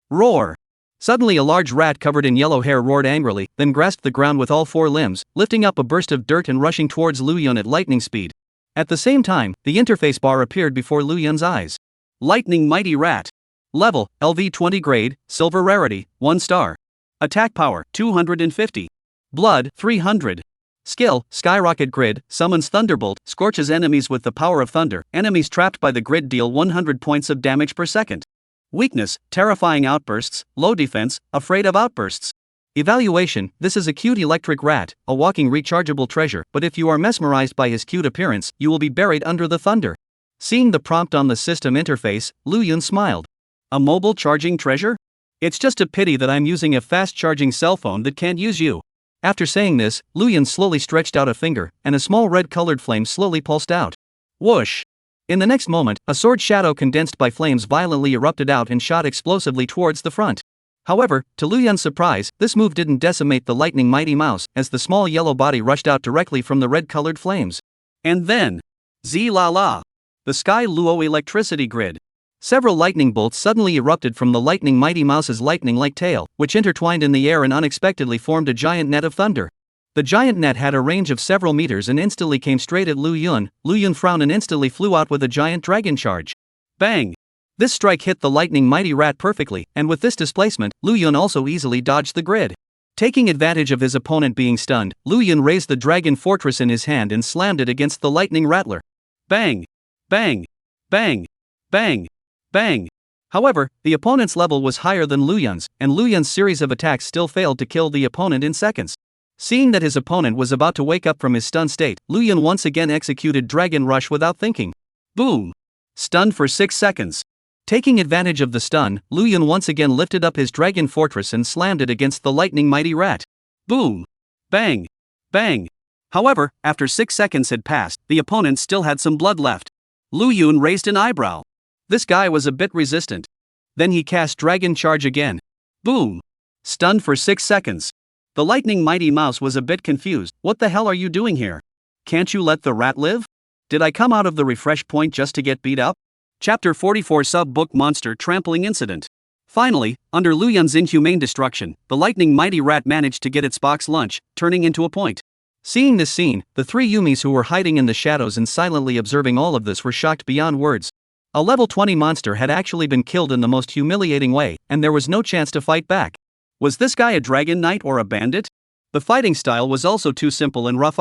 Roar! Suddenly a large rat covered in yellow hair roared angrily, then grasped the ground with all four limbs, lifting up a burst of dirt and rushing towards Lu Yun at lightning speed. At the same time, the interface bar appeared before Lu Yun's eyes. Lightning Mighty Rat. Level, LV20 grade, silver rarity, 1 star. Attack power, 250. Blood, 300. Skill, Skyrocket Grid, summons Thunderbolt, scorches enemies with the power of thunder. Enemies trapped by the grid deal 100 points of damage per second. Weakness, Terrifying Outbursts, low defense, afraid of outbursts. Evaluation, this is a cute electric rat, a walking rechargeable treasure, but if you are mesmerized by his cute appearance, you will be buried under the thunder. Seeing the prompt on the system interface, Lu Yun smiled. A mobile charging treasure? It's just a pity that I'm using a fast charging cell phone that can't use you. After saying this, Lu Yun slowly stretched out a finger, and a small red-colored flame slowly pulsed out. Whoosh! In the next moment, a sword shadow condensed by flames violently erupted out and shot explosively towards the front. However, to Lu Yun's surprise, this move didn't decimate the lightning mighty mouse, as the small yellow body rushed out directly from the red-colored flames. And then, Z-la-la! The Sky Luo electricity grid. Several lightning bolts suddenly erupted from the lightning mighty mouse's lightning-like tail, which intertwined in the air and unexpectedly formed a giant net of thunder. The giant net had a range of several meters and instantly came straight at Lu Yun. Lu Yun frowned and instantly flew out with a giant dragon charge. Bang! This strike hit the lightning mighty rat perfectly, and with this displacement, Lu Yun also easily dodged the grid. Taking advantage of his opponent being stunned, Lu Yun raised the dragon fortress in his hand and slammed it against the lightning rattler. Bang! Bang! Bang! Bang! Bang! However, the opponent's level was higher than Lu Yun's, and Lu Yun's series of attacks still failed to kill the opponent in seconds. Seeing that his opponent was about to wake up from his stunned state, Lu Yun once again executed Dragon Rush without thinking. Boom! Stunned for 6 seconds. Taking advantage of the stun, Lu Yun once again lifted up his dragon fortress and slammed it against the lightning mighty rat. Boom! Bang! Bang! However, after 6 seconds had passed, the opponent still had some blood left. Lu Yun raised an eyebrow. This guy was a bit resistant. Then he cast Dragon Charge again. Boom! Stunned for 6 seconds. The lightning mighty mouse was a bit confused. What the hell are you doing here? Can't you let the rat live? Did I come out of the refresh point just to get beat up? Chapter 44 Sub-Book Monster Trampling Incident. Finally, under Lu Yun's inhumane destruction, the lightning mighty rat managed to get its box lunch, turning into a point. Seeing this scene, the three Yumis who were hiding in the shadows and silently observing all of this were shocked beyond words. A level 20 monster had actually been killed in the most humiliating way, and there was no chance to fight back. Was this guy a dragon knight or a bandit? The fighting style was also too simple and rough.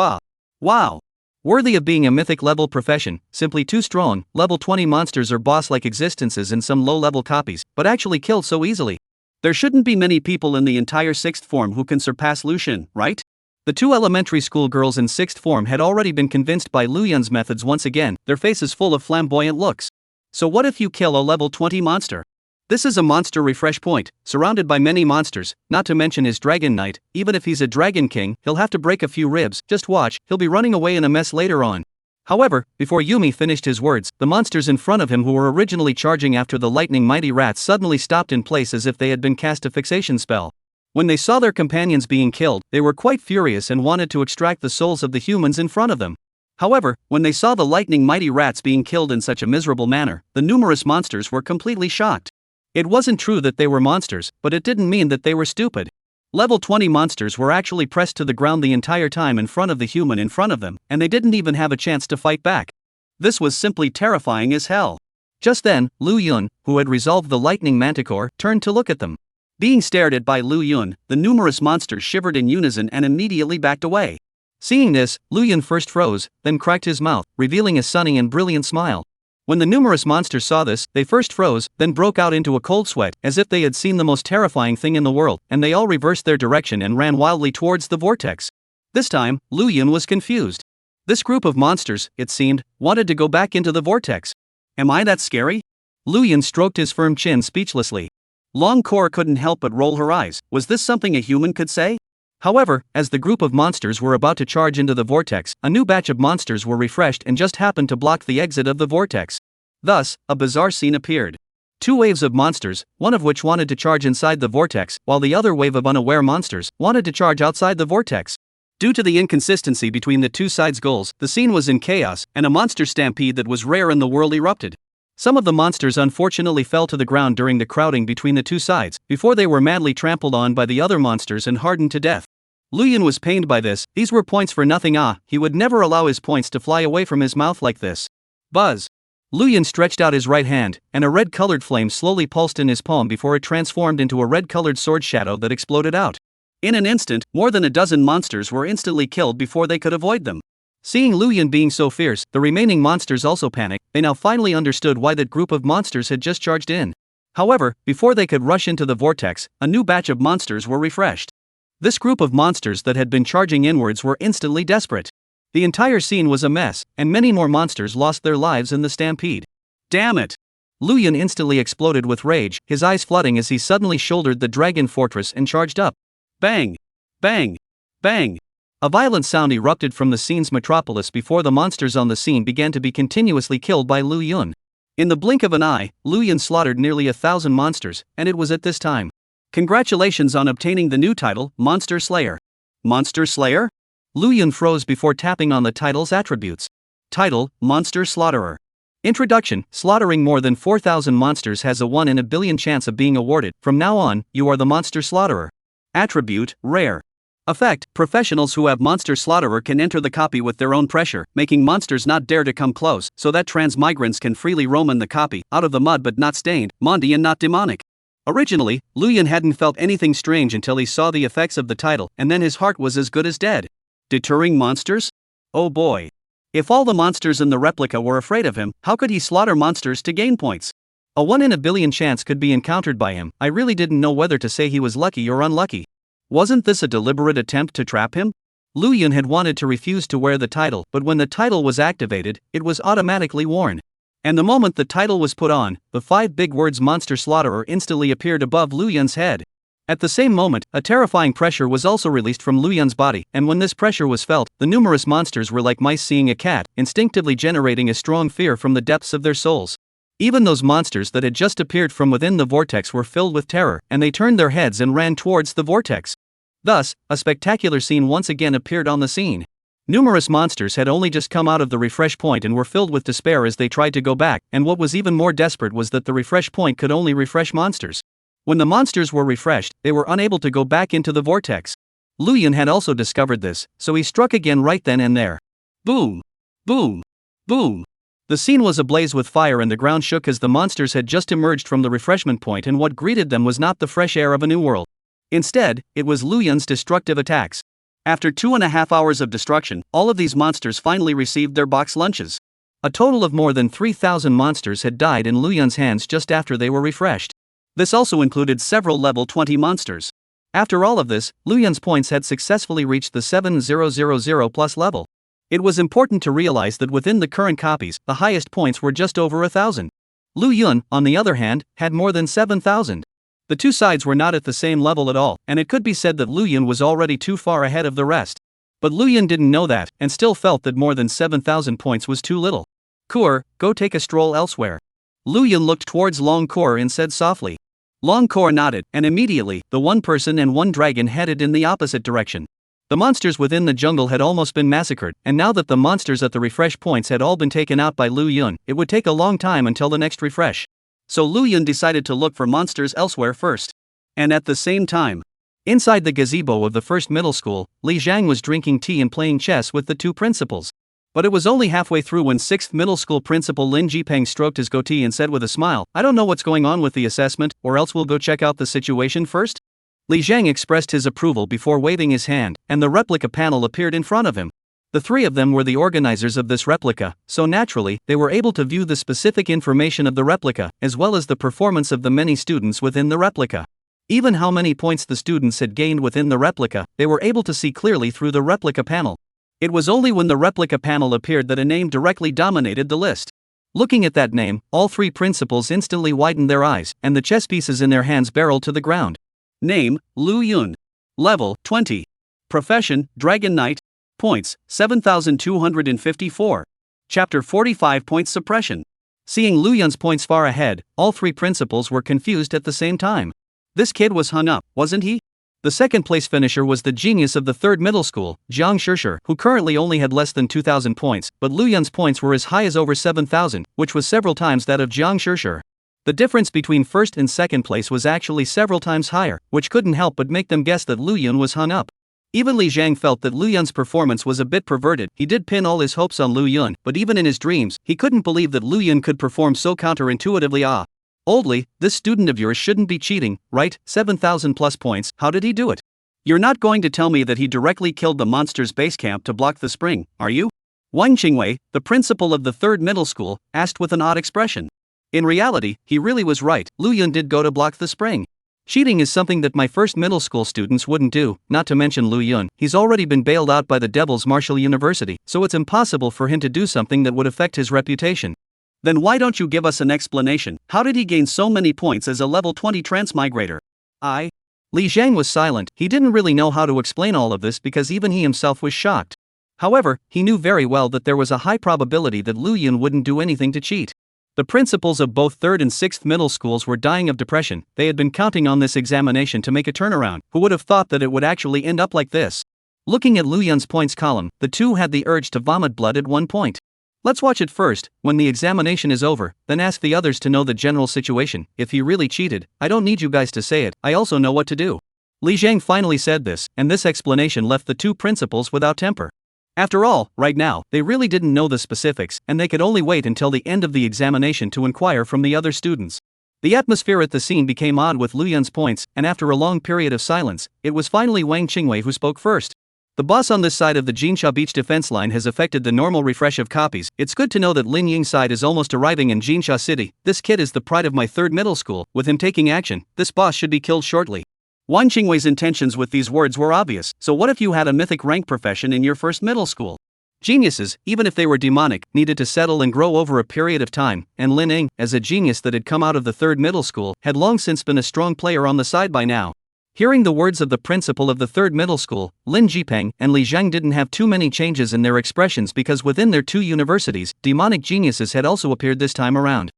Wow! Worthy of being a mythic level profession, simply too strong. Level 20 monsters are boss-like existences in some low-level copies, but actually killed so easily. There shouldn't be many people in the entire 6th form who can surpass Lu Xun, right? The two elementary school girls in 6th form had already been convinced by Lu Yun's methods once again, their faces full of flamboyant looks. So what if you kill a level 20 monster? This is a monster refresh point, surrounded by many monsters, not to mention his dragon knight. Even if he's a dragon king, he'll have to break a few ribs. Just watch, he'll be running away in a mess later on. However, before Yumi finished his words, the monsters in front of him who were originally charging after the lightning mighty rats suddenly stopped in place as if they had been cast a fixation spell. When they saw their companions being killed, they were quite furious and wanted to extract the souls of the humans in front of them. However, when they saw the lightning mighty rats being killed in such a miserable manner, the numerous monsters were completely shocked. It wasn't true that they were monsters, but it didn't mean that they were stupid. Level 20 monsters were actually pressed to the ground the entire time in front of the human in front of them, and they didn't even have a chance to fight back. This was simply terrifying as hell. Just then, Lu Yun, who had resolved the lightning manticore, turned to look at them. Being stared at by Lu Yun, the numerous monsters shivered in unison and immediately backed away. Seeing this, Lu Yun first froze, then cracked his mouth, revealing a sunny and brilliant smile. When the numerous monsters saw this, they first froze, then broke out into a cold sweat, as if they had seen the most terrifying thing in the world, and they all reversed their direction and ran wildly towards the vortex. This time, Lu Yun was confused. This group of monsters, it seemed, wanted to go back into the vortex. Am I that scary? Lu Yun stroked his firm chin speechlessly. Long Core couldn't help but roll her eyes. Was this something a human could say? However, as the group of monsters were about to charge into the vortex, a new batch of monsters were refreshed and just happened to block the exit of the vortex. Thus, a bizarre scene appeared. Two waves of monsters, one of which wanted to charge inside the vortex, while the other wave of unaware monsters wanted to charge outside the vortex. Due to the inconsistency between the two sides' goals, the scene was in chaos, and a monster stampede that was rare in the world erupted. Some of the monsters unfortunately fell to the ground during the crowding between the two sides, before they were madly trampled on by the other monsters and hardened to death. Luyan was pained by this. These were points for nothing. He would never allow his points to fly away from his mouth like this. Buzz. Luyan stretched out his right hand, and a red-colored flame slowly pulsed in his palm before it transformed into a red-colored sword shadow that exploded out. In an instant, more than a dozen monsters were instantly killed before they could avoid them. Seeing Luyan being so fierce, the remaining monsters also panicked. They now finally understood why that group of monsters had just charged in. However, before they could rush into the vortex, a new batch of monsters were refreshed. This group of monsters that had been charging inwards were instantly desperate. The entire scene was a mess, and many more monsters lost their lives in the stampede. Damn it! Luyan instantly exploded with rage, his eyes flooding as he suddenly shouldered the dragon fortress and charged up. Bang! Bang! Bang! A violent sound erupted from the scene's metropolis before the monsters on the scene began to be continuously killed by Lu Yun. In the blink of an eye, Lu Yun slaughtered nearly 1,000 monsters, and it was at this time. Congratulations on obtaining the new title, Monster Slayer. Monster Slayer? Lu Yun froze before tapping on the title's attributes. Title, Monster Slaughterer. Introduction, slaughtering more than 4,000 monsters has a 1 in a billion chance of being awarded. From now on, you are the Monster Slaughterer. Attribute, Rare. Effect, professionals who have Monster Slaughterer can enter the copy with their own pressure, making monsters not dare to come close, so that transmigrants can freely roam in the copy, out of the mud but not stained, Mondi and not demonic. Originally, Luyan hadn't felt anything strange until he saw the effects of the title, and then his heart was as good as dead. Deterring monsters? Oh boy. If all the monsters in the replica were afraid of him, how could he slaughter monsters to gain points? A 1 in a billion chance could be encountered by him. I really didn't know whether to say he was lucky or unlucky. Wasn't this a deliberate attempt to trap him? Luyan had wanted to refuse to wear the title, but when the title was activated, it was automatically worn. And the moment the title was put on, the 5 big words Monster Slaughterer instantly appeared above Luyan's head. At the same moment, a terrifying pressure was also released from Luyan's body, and when this pressure was felt, the numerous monsters were like mice seeing a cat, instinctively generating a strong fear from the depths of their souls. Even those monsters that had just appeared from within the vortex were filled with terror, and they turned their heads and ran towards the vortex. Thus, a spectacular scene once again appeared on the scene. Numerous monsters had only just come out of the refresh point and were filled with despair as they tried to go back, and what was even more desperate was that the refresh point could only refresh monsters. When the monsters were refreshed, they were unable to go back into the vortex. Luyan had also discovered this, so he struck again right then and there. Boom! Boom! Boom! The scene was ablaze with fire and the ground shook as the monsters had just emerged from the refreshment point, and what greeted them was not the fresh air of a new world. Instead, it was Luyan's destructive attacks. After 2.5 hours of destruction, all of these monsters finally received their box lunches. A total of more than 3,000 monsters had died in Luyan's hands just after they were refreshed. This also included several level 20 monsters. After all of this, Luyan's points had successfully reached the 7000 plus level. It was important to realize that within the current copies, the highest points were just over 1,000. Luyan, on the other hand, had more than 7,000. The two sides were not at the same level at all, and it could be said that Luyan was already too far ahead of the rest. But Luyan didn't know that, and still felt that more than 7,000 points was too little. Kur, go take a stroll elsewhere. Luyan looked towards Long Kur and said softly. Long Kur nodded, and immediately, the one person and one dragon headed in the opposite direction. The monsters within the jungle had almost been massacred, and now that the monsters at the refresh points had all been taken out by Luyan, it would take a long time until the next refresh. So Luyan decided to look for monsters elsewhere first. And at the same time, inside the gazebo of the first middle school, Li Zhang was drinking tea and playing chess with the two principals. But it was only halfway through when 6th middle school principal Lin Jipeng stroked his goatee and said with a smile, I don't know what's going on with the assessment, or else we'll go check out the situation first? Li Zhang expressed his approval before waving his hand, and the replica panel appeared in front of him. The three of them were the organizers of this replica, so naturally, they were able to view the specific information of the replica, as well as the performance of the many students within the replica. Even how many points the students had gained within the replica, they were able to see clearly through the replica panel. It was only when the replica panel appeared that a name directly dominated the list. Looking at that name, all three principals instantly widened their eyes, and the chess pieces in their hands barreled to the ground. Name, Lu Yun. Level, 20. Profession, Dragon Knight. Points, 7,254. Chapter 45 Points Suppression. Seeing Lu Yun's points far ahead, all three principals were confused at the same time. This kid was hung up, wasn't he? The second place finisher was the genius of the third middle school, Jiang Shishir, who currently only had less than 2,000 points, but Lu Yun's points were as high as over 7,000, which was several times that of Jiang Shishir. The difference between first and second place was actually several times higher, which couldn't help but make them guess that Lu Yun was hung up. Even Li Zhang felt that Lu Yun's performance was a bit perverted. He did pin all his hopes on Lu Yun, but even in his dreams, he couldn't believe that Lu Yun could perform so counterintuitively. Oldly, this student of yours shouldn't be cheating, right? 7,000 plus points, how did he do it? You're not going to tell me that he directly killed the monster's base camp to block the spring, are you? Wang Qingwei, the principal of the third middle school, asked with an odd expression. In reality, he really was right. Lu Yun did go to block the spring. Cheating is something that my first middle school students wouldn't do, not to mention Lu Yun. He's already been bailed out by the Devil's Martial University, so it's impossible for him to do something that would affect his reputation. Then why don't you give us an explanation? How did he gain so many points as a level 20 transmigrator? Li Zhang was silent. He didn't really know how to explain all of this because even he himself was shocked. However, he knew very well that there was a high probability that Lu Yun wouldn't do anything to cheat. The principals of both 3rd and 6th middle schools were dying of depression. They had been counting on this examination to make a turnaround. Who would have thought that it would actually end up like this? Looking at Lu Yun's points column, the two had the urge to vomit blood at one point. Let's watch it first. When the examination is over, then ask the others to know the general situation. If he really cheated, I don't need you guys to say it, I also know what to do. Li Zhang finally said this, and this explanation left the two principals without temper. After all, right now, they really didn't know the specifics, and they could only wait until the end of the examination to inquire from the other students. The atmosphere at the scene became odd with Lu Yun's points, and after a long period of silence, it was finally Wang Qingwei who spoke first. The boss on this side of the Jinsha Beach defense line has affected the normal refresh of copies. It's good to know that Lin Ying's side is almost arriving in Jinsha City. This kid is the pride of my 3rd middle school. With him taking action, this boss should be killed shortly. Wang Qingwei's intentions with these words were obvious. So what if you had a mythic rank profession in your 1st middle school? Geniuses, even if they were demonic, needed to settle and grow over a period of time, and Lin Ying, as a genius that had come out of the 3rd middle school, had long since been a strong player on the side by now. Hearing the words of the principal of the 3rd middle school, Lin Jipeng and Li Zhang didn't have too many changes in their expressions because within their two universities, demonic geniuses had also appeared this time around.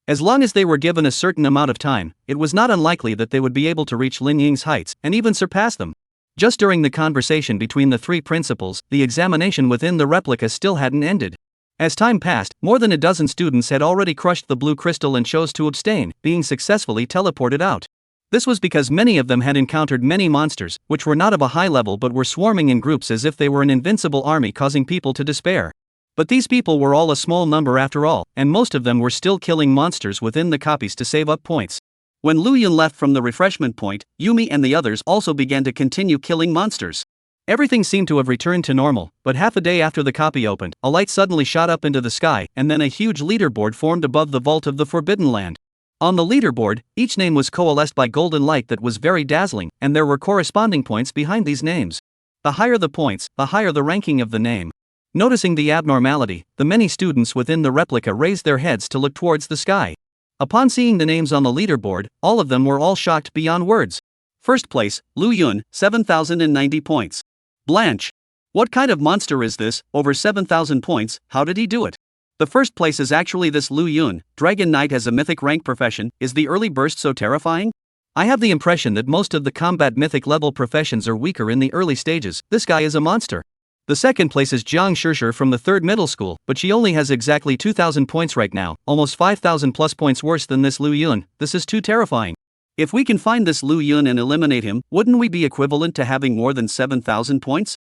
As long as they were given a certain amount of time, it was not unlikely that they would be able to reach Lin Ying's heights and even surpass them. Just during the conversation between the three principals, the examination within the replica still hadn't ended. As time passed, more than a dozen students had already crushed the blue crystal and chose to abstain, being successfully teleported out. This was because many of them had encountered many monsters, which were not of a high level but were swarming in groups as if they were an invincible army causing people to despair. But these people were all a small number after all, and most of them were still killing monsters within the copies to save up points. When Lu Yun left from the refreshment point, Yumi and the others also began to continue killing monsters. Everything seemed to have returned to normal, but half a day after the copy opened, a light suddenly shot up into the sky, and then a huge leaderboard formed above the vault of the Forbidden Land. On the leaderboard, each name was coalesced by golden light that was very dazzling, and there were corresponding points behind these names. The higher the points, the higher the ranking of the name. Noticing the abnormality, the many students within the replica raised their heads to look towards the sky. Upon seeing the names on the leaderboard, all of them were all shocked beyond words. First place, Lu Yun, 7,090 points. Blanche. What kind of monster is this, over 7,000 points, how did he do it? The first place is actually this Lu Yun. Dragon Knight has a mythic rank profession. Is the early burst so terrifying? I have the impression that most of the combat mythic level professions are weaker in the early stages. This guy is a monster. The second place is Jiang Shishir from the 3rd middle school, but she only has exactly 2,000 points right now, almost 5,000 plus points worse than this Lu Yun. This is too terrifying. If we can find this Lu Yun and eliminate him, wouldn't we be equivalent to having more than 7,000 points?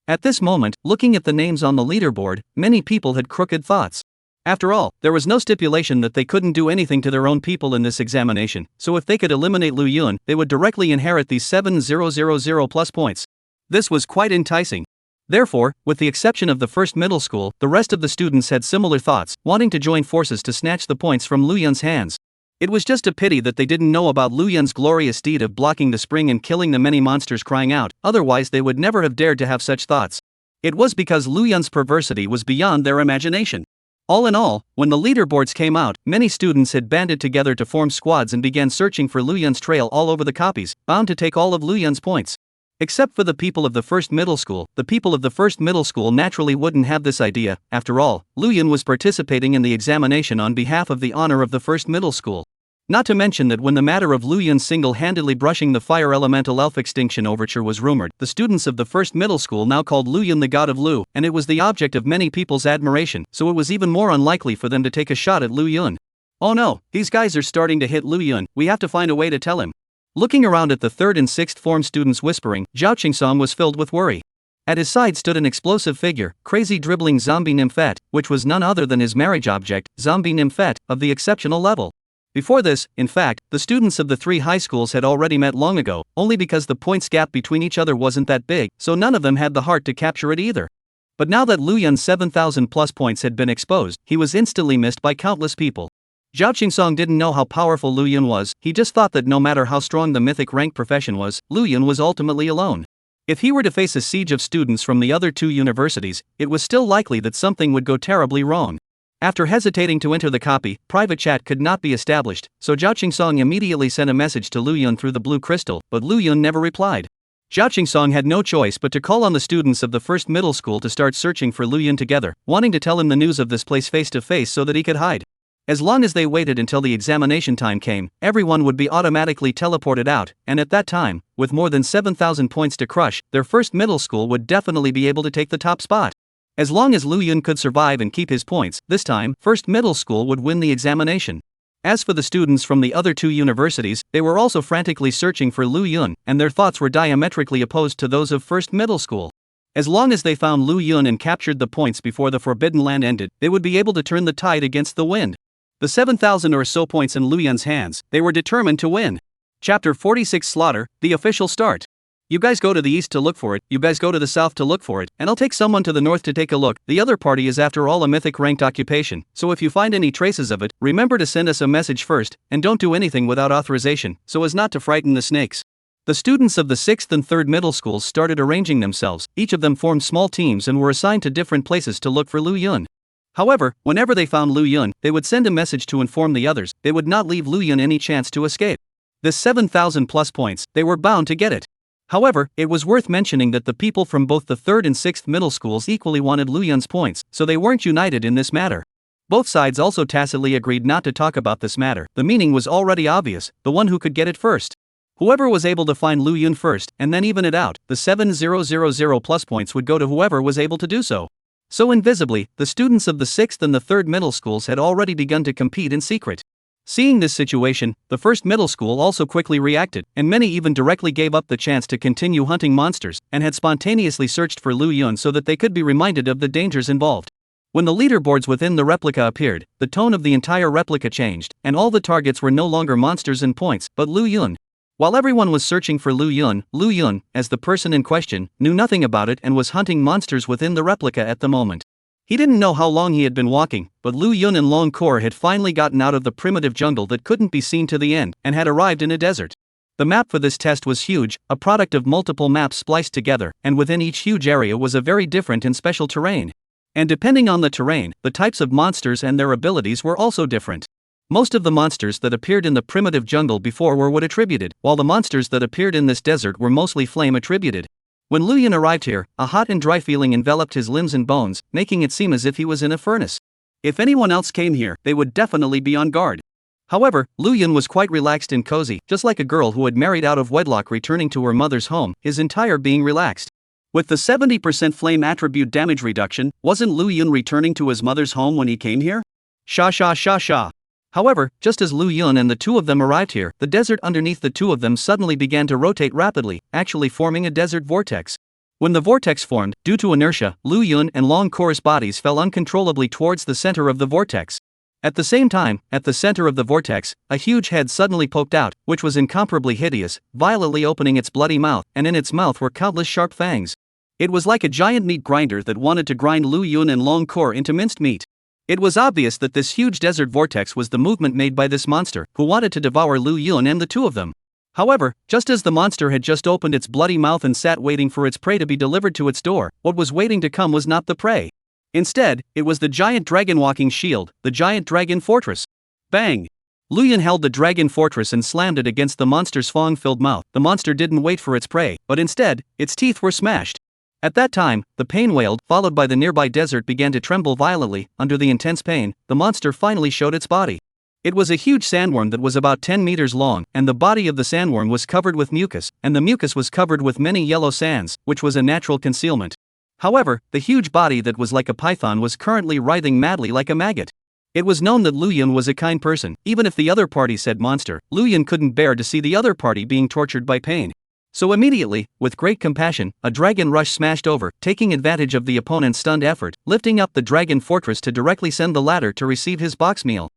At this moment, looking at the names on the leaderboard, many people had crooked thoughts. After all, there was no stipulation that they couldn't do anything to their own people in this examination, so if they could eliminate Lu Yun, they would directly inherit these 7,000 plus points. This was quite enticing. Therefore, with the exception of the 1st middle school, the rest of the students had similar thoughts, wanting to join forces to snatch the points from Lu Yun's hands. It was just a pity that they didn't know about Lu Yun's glorious deed of blocking the spring and killing the many monsters crying out, otherwise they would never have dared to have such thoughts. It was because Lu Yun's perversity was beyond their imagination. All in all, when the leaderboards came out, many students had banded together to form squads and began searching for Lu Yun's trail all over the copies, bound to take all of Lu Yun's points. Except for the people of the first middle school, the people of the first middle school naturally wouldn't have this idea. After all, Lu Yun was participating in the examination on behalf of the honor of the first middle school. Not to mention that when the matter of Lu Yun single-handedly brushing the fire elemental elf extinction overture was rumored, the students of the first middle school now called Lu Yun the god of Lu, and it was the object of many people's admiration, so it was even more unlikely for them to take a shot at Lu Yun. Oh no, these guys are starting to hit Lu Yun, we have to find a way to tell him. Looking around at the 3rd and 6th form students whispering, Zhao Qingsong was filled with worry. At his side stood an explosive figure, crazy dribbling zombie nymphette, which was none other than his marriage object, zombie nymphette, of the exceptional level. Before this, in fact, the students of the 3 high schools had already met long ago, only because the points gap between each other wasn't that big, so none of them had the heart to capture it either. But now that Lu Yun's 7,000 plus points had been exposed, he was instantly missed by countless people. Zhao Qingsong didn't know how powerful Lu Yun was, he just thought that no matter how strong the mythic rank profession was, Lu Yun was ultimately alone. If he were to face a siege of students from the other 2 universities, it was still likely that something would go terribly wrong. After hesitating to enter the copy, private chat could not be established, so Zhao Qingsong immediately sent a message to Lu Yun through the blue crystal, but Lu Yun never replied. Zhao Qingsong had no choice but to call on the students of the first middle school to start searching for Lu Yun together, wanting to tell him the news of this place face to face so that he could hide. As long as they waited until the examination time came, everyone would be automatically teleported out, and at that time, with more than 7,000 points to crush, their first middle school would definitely be able to take the top spot. As long as Lu Yun could survive and keep his points, this time, first middle school would win the examination. As for the students from the other 2 universities, they were also frantically searching for Lu Yun, and their thoughts were diametrically opposed to those of first middle school. As long as they found Lu Yun and captured the points before the Forbidden Land ended, they would be able to turn the tide against the wind. The 7,000 or so points in Lu Yun's hands, they were determined to win. Chapter 46 Slaughter, the official start. You guys go to the east to look for it, you guys go to the south to look for it, and I'll take someone to the north to take a look. The other party is after all a mythic ranked occupation, so if you find any traces of it, remember to send us a message first, and don't do anything without authorization, so as not to frighten the snakes. The students of the 6th and 3rd middle schools started arranging themselves, each of them formed small teams and were assigned to different places to look for Lu Yun. However, whenever they found Lu Yun, they would send a message to inform the others, they would not leave Lu Yun any chance to escape. This 7,000 plus points, they were bound to get it. However, it was worth mentioning that the people from both the 3rd and 6th middle schools equally wanted Lu Yun's points, so they weren't united in this matter. Both sides also tacitly agreed not to talk about this matter, the meaning was already obvious, the one who could get it first. Whoever was able to find Lu Yun first, and then even it out, the 7,000 plus points would go to whoever was able to do so. So invisibly, the students of the 6th and the 3rd middle schools had already begun to compete in secret. Seeing this situation, the first middle school also quickly reacted, and many even directly gave up the chance to continue hunting monsters, and had spontaneously searched for Lu Yun so that they could be reminded of the dangers involved. When the leaderboards within the replica appeared, the tone of the entire replica changed, and all the targets were no longer monsters and points, but Lu Yun. While everyone was searching for Lu Yun, as the person in question, knew nothing about it and was hunting monsters within the replica at the moment. He didn't know how long he had been walking, but Lu Yun and Long Kor had finally gotten out of the primitive jungle that couldn't be seen to the end, and had arrived in a desert. The map for this test was huge, a product of multiple maps spliced together, and within each huge area was a very different and special terrain. And depending on the terrain, the types of monsters and their abilities were also different. Most of the monsters that appeared in the primitive jungle before were wood attributed, while the monsters that appeared in this desert were mostly flame attributed. When Lu Yun arrived here, a hot and dry feeling enveloped his limbs and bones, making it seem as if he was in a furnace. If anyone else came here, they would definitely be on guard. However, Lu Yun was quite relaxed and cozy, just like a girl who had married out of wedlock returning to her mother's home, his entire being relaxed. With the 70% flame attribute damage reduction, wasn't Lu Yun returning to his mother's home when he came here? Sha sha sha sha. However, just as Lu Yun and the two of them arrived here, the desert underneath the two of them suddenly began to rotate rapidly, actually forming a desert vortex. When the vortex formed, due to inertia, Lu Yun and Long Kor's bodies fell uncontrollably towards the center of the vortex. At the same time, at the center of the vortex, a huge head suddenly poked out, which was incomparably hideous, violently opening its bloody mouth, and in its mouth were countless sharp fangs. It was like a giant meat grinder that wanted to grind Lu Yun and Long Kor into minced meat. It was obvious that this huge desert vortex was the movement made by this monster, who wanted to devour Lu Yun and the two of them. However, just as the monster had just opened its bloody mouth and sat waiting for its prey to be delivered to its door, what was waiting to come was not the prey. Instead, it was the giant dragon walking shield, the giant dragon fortress. Bang! Lu Yun held the dragon fortress and slammed it against the monster's fang-filled mouth. The monster didn't wait for its prey, but instead, its teeth were smashed. At that time, the pain wailed, followed by the nearby desert began to tremble violently. Under the intense pain, the monster finally showed its body. It was a huge sandworm that was about 10 meters long, and the body of the sandworm was covered with mucus, and the mucus was covered with many yellow sands, which was a natural concealment. However, the huge body that was like a python was currently writhing madly like a maggot. It was known that Lu Yun was a kind person. Even if the other party said monster, Lu Yun couldn't bear to see the other party being tortured by pain. So immediately, with great compassion, a dragon rush smashed over, taking advantage of the opponent's stunned effort, lifting up the dragon fortress to directly send the latter to receive his box meal.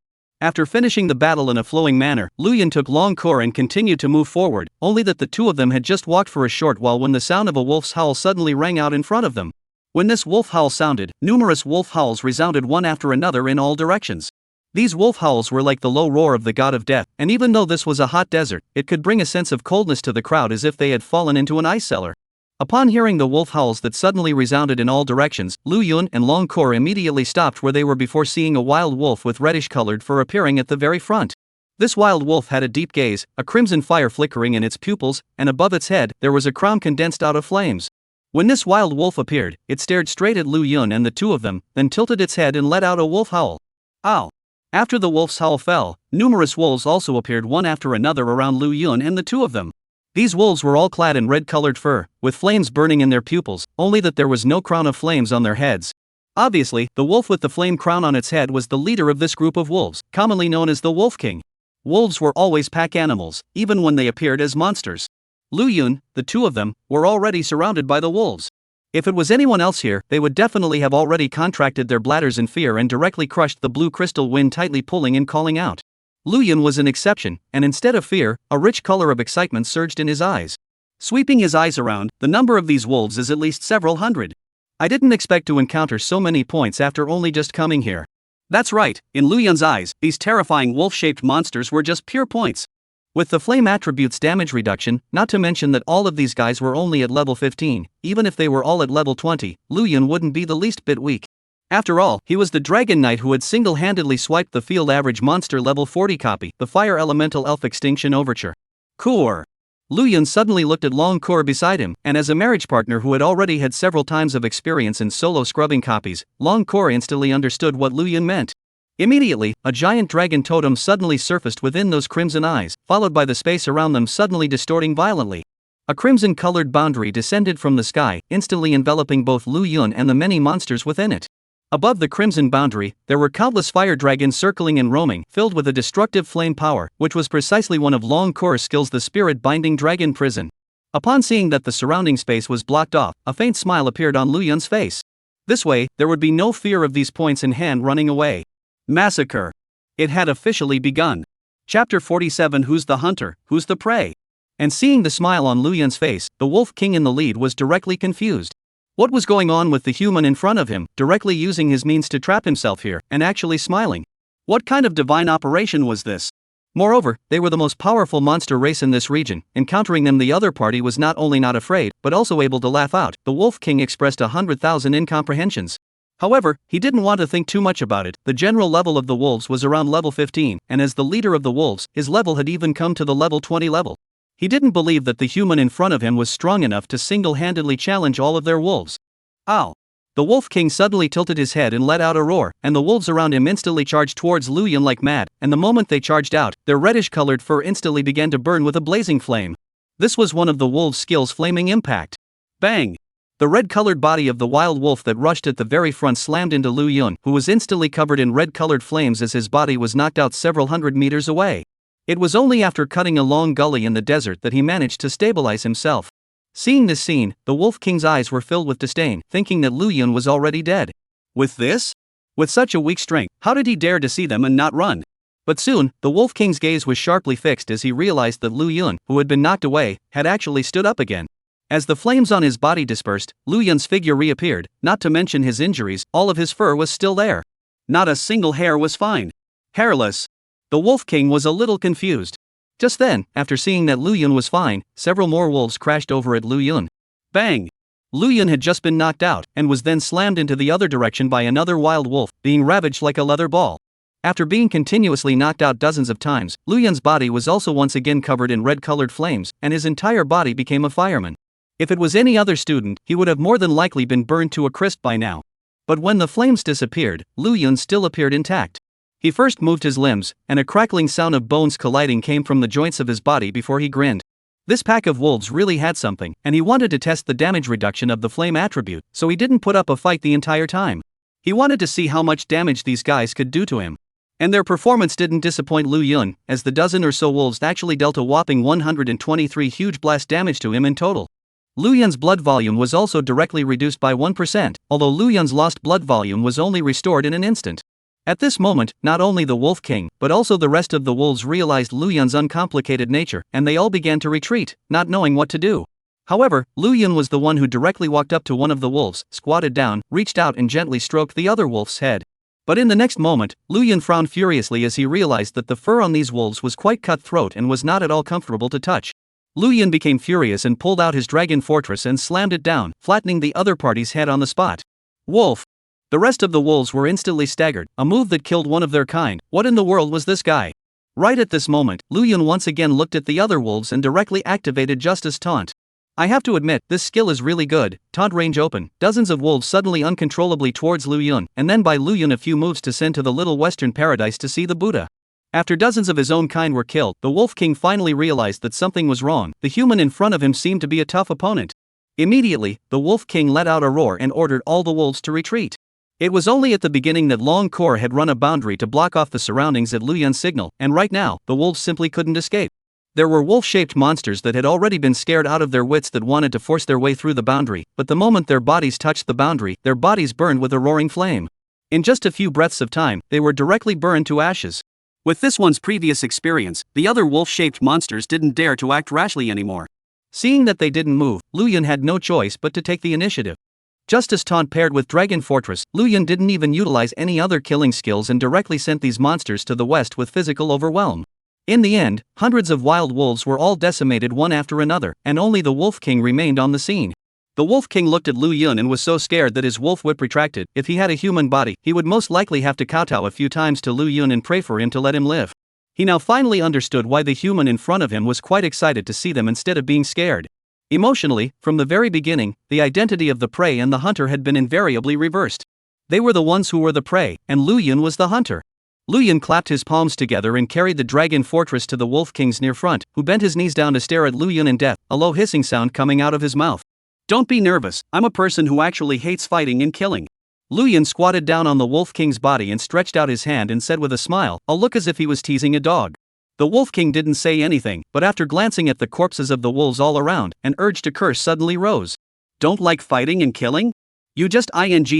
After finishing the battle in a flowing manner, Lu Yun took long core and continued to move forward, only that the two of them had just walked for a short while when the sound of a wolf's howl suddenly rang out in front of them. When this wolf howl sounded, numerous wolf howls resounded one after another in all directions. These wolf howls were like the low roar of the god of death, and even though this was a hot desert, it could bring a sense of coldness to the crowd as if they had fallen into an ice cellar. Upon hearing the wolf howls that suddenly resounded in all directions, Lu Yun and Long Core immediately stopped where they were before seeing a wild wolf with reddish-colored fur appearing at the very front. This wild wolf had a deep gaze, a crimson fire flickering in its pupils, and above its head, there was a crown condensed out of flames. When this wild wolf appeared, it stared straight at Lu Yun and the two of them, then tilted its head and let out a wolf howl. Ow! After the wolf's howl fell, numerous wolves also appeared one after another around Lu Yun and the two of them. These wolves were all clad in red-colored fur, with flames burning in their pupils, only that there was no crown of flames on their heads. Obviously, the wolf with the flame crown on its head was the leader of this group of wolves, commonly known as the Wolf King. Wolves were always pack animals, even when they appeared as monsters. Lu Yun, the two of them, were already surrounded by the wolves. If it was anyone else here, they would definitely have already contracted their bladders in fear and directly crushed the blue crystal wind, tightly pulling and calling out. Lu Yun was an exception, and instead of fear, a rich color of excitement surged in his eyes. Sweeping his eyes around, the number of these wolves is at least several hundred. I didn't expect to encounter so many points after only just coming here. That's right, in Lu Yun's eyes, these terrifying wolf-shaped monsters were just pure points. With the flame attribute's damage reduction, not to mention that all of these guys were only at level 15, even if they were all at level 20, Lu Yun wouldn't be the least bit weak. After all, he was the Dragon Knight who had single-handedly swiped the field average monster level 40 copy, the Fire Elemental Elf Extinction Overture. Core. Lu Yun suddenly looked at Long Core beside him, and as a marriage partner who had already had several times of experience in solo scrubbing copies, Long Core instantly understood what Lu Yun meant. Immediately, a giant dragon totem suddenly surfaced within those crimson eyes, followed by the space around them suddenly distorting violently. A crimson-colored boundary descended from the sky, instantly enveloping both Lu Yun and the many monsters within it. Above the crimson boundary, there were countless fire dragons circling and roaming, filled with a destructive flame power, which was precisely one of Long Core's skills, the spirit-binding dragon prison. Upon seeing that the surrounding space was blocked off, a faint smile appeared on Lu Yun's face. This way, there would be no fear of these points in hand running away. Massacre. It had officially begun. Chapter 47. Who's the hunter, who's the prey? And seeing the smile on Lu Yun's face, the Wolf King in the lead was directly confused. What was going on with the human in front of him, directly using his means to trap himself here, and actually smiling? What kind of divine operation was this? Moreover, they were the most powerful monster race in this region. Encountering them, the other party was not only not afraid, but also able to laugh out. The Wolf King expressed 100,000 incomprehensions. However, he didn't want to think too much about it. The general level of the wolves was around level 15, and as the leader of the wolves, his level had even come to the level 20 level. He didn't believe that the human in front of him was strong enough to single-handedly challenge all of their wolves. Ow! The Wolf King suddenly tilted his head and let out a roar, and the wolves around him instantly charged towards Lu Yun like mad, and the moment they charged out, their reddish-colored fur instantly began to burn with a blazing flame. This was one of the wolves' skills, Flaming Impact. Bang! The red-colored body of the wild wolf that rushed at the very front slammed into Lu Yun, who was instantly covered in red-colored flames as his body was knocked out several hundred meters away. It was only after cutting a long gully in the desert that he managed to stabilize himself. Seeing this scene, the Wolf King's eyes were filled with disdain, thinking that Lu Yun was already dead. With this? With such a weak strength, how did he dare to see them and not run? But soon, the Wolf King's gaze was sharply fixed as he realized that Lu Yun, who had been knocked away, had actually stood up again. As the flames on his body dispersed, Lu Yun's figure reappeared, not to mention his injuries, all of his fur was still there. Not a single hair was fine. Hairless. The Wolf King was a little confused. Just then, after seeing that Lu Yun was fine, several more wolves crashed over at Lu Yun. Bang! Lu Yun had just been knocked out, and was then slammed into the other direction by another wild wolf, being ravaged like a leather ball. After being continuously knocked out dozens of times, Lu Yun's body was also once again covered in red-colored flames, and his entire body became a fireman. If it was any other student, he would have more than likely been burned to a crisp by now. But when the flames disappeared, Lu Yun still appeared intact. He first moved his limbs, and a crackling sound of bones colliding came from the joints of his body before he grinned. This pack of wolves really had something, and he wanted to test the damage reduction of the flame attribute, so he didn't put up a fight the entire time. He wanted to see how much damage these guys could do to him. And their performance didn't disappoint Lu Yun, as the dozen or so wolves actually dealt a whopping 123 huge blast damage to him in total. Lu Yun's blood volume was also directly reduced by 1%, although Lu Yun's lost blood volume was only restored in an instant. At this moment, not only the Wolf King, but also the rest of the wolves realized Lu Yun's uncomplicated nature, and they all began to retreat, not knowing what to do. However, Lu Yun was the one who directly walked up to one of the wolves, squatted down, reached out and gently stroked the other wolf's head. But in the next moment, Lu Yun frowned furiously as he realized that the fur on these wolves was quite cutthroat and was not at all comfortable to touch. Lu Yun became furious and pulled out his dragon fortress and slammed it down, flattening the other party's head on the spot. Wolf! The rest of the wolves were instantly staggered, a move that killed one of their kind. What in the world was this guy? Right at this moment, Lu Yun once again looked at the other wolves and directly activated Justice Taunt. I have to admit, this skill is really good. Taunt range open, dozens of wolves suddenly uncontrollably towards Lu Yun, and then by Lu Yun a few moves to send to the little western paradise to see the Buddha. After dozens of his own kind were killed, the Wolf King finally realized that something was wrong. The human in front of him seemed to be a tough opponent. Immediately, the Wolf King let out a roar and ordered all the wolves to retreat. It was only at the beginning that Long Kor had run a boundary to block off the surroundings at Lu Yun's signal, and right now, the wolves simply couldn't escape. There were wolf-shaped monsters that had already been scared out of their wits that wanted to force their way through the boundary, but the moment their bodies touched the boundary, their bodies burned with a roaring flame. In just a few breaths of time, they were directly burned to ashes. With this one's previous experience, the other wolf-shaped monsters didn't dare to act rashly anymore. Seeing that they didn't move, Lu Yun had no choice but to take the initiative. Justice Taunt paired with Dragon Fortress, Lu Yun didn't even utilize any other killing skills and directly sent these monsters to the west with physical overwhelm. In the end, hundreds of wild wolves were all decimated one after another, and only the Wolf King remained on the scene. The Wolf King looked at Lu Yun and was so scared that his wolf whip retracted. If he had a human body, he would most likely have to kowtow a few times to Lu Yun and pray for him to let him live. He now finally understood why the human in front of him was quite excited to see them instead of being scared. Emotionally, from the very beginning, the identity of the prey and the hunter had been invariably reversed. They were the ones who were the prey, and Lu Yun was the hunter. Lu Yun clapped his palms together and carried the Dragon Fortress to the Wolf King's near front, who bent his knees down to stare at Lu Yun in death, a low hissing sound coming out of his mouth. Don't be nervous, I'm a person who actually hates fighting and killing. Lu Yun squatted down on the Wolf King's body and stretched out his hand and said with a smile, a look as if he was teasing a dog. The Wolf King didn't say anything, but after glancing at the corpses of the wolves all around, an urge to curse suddenly rose. Don't like fighting and killing? You just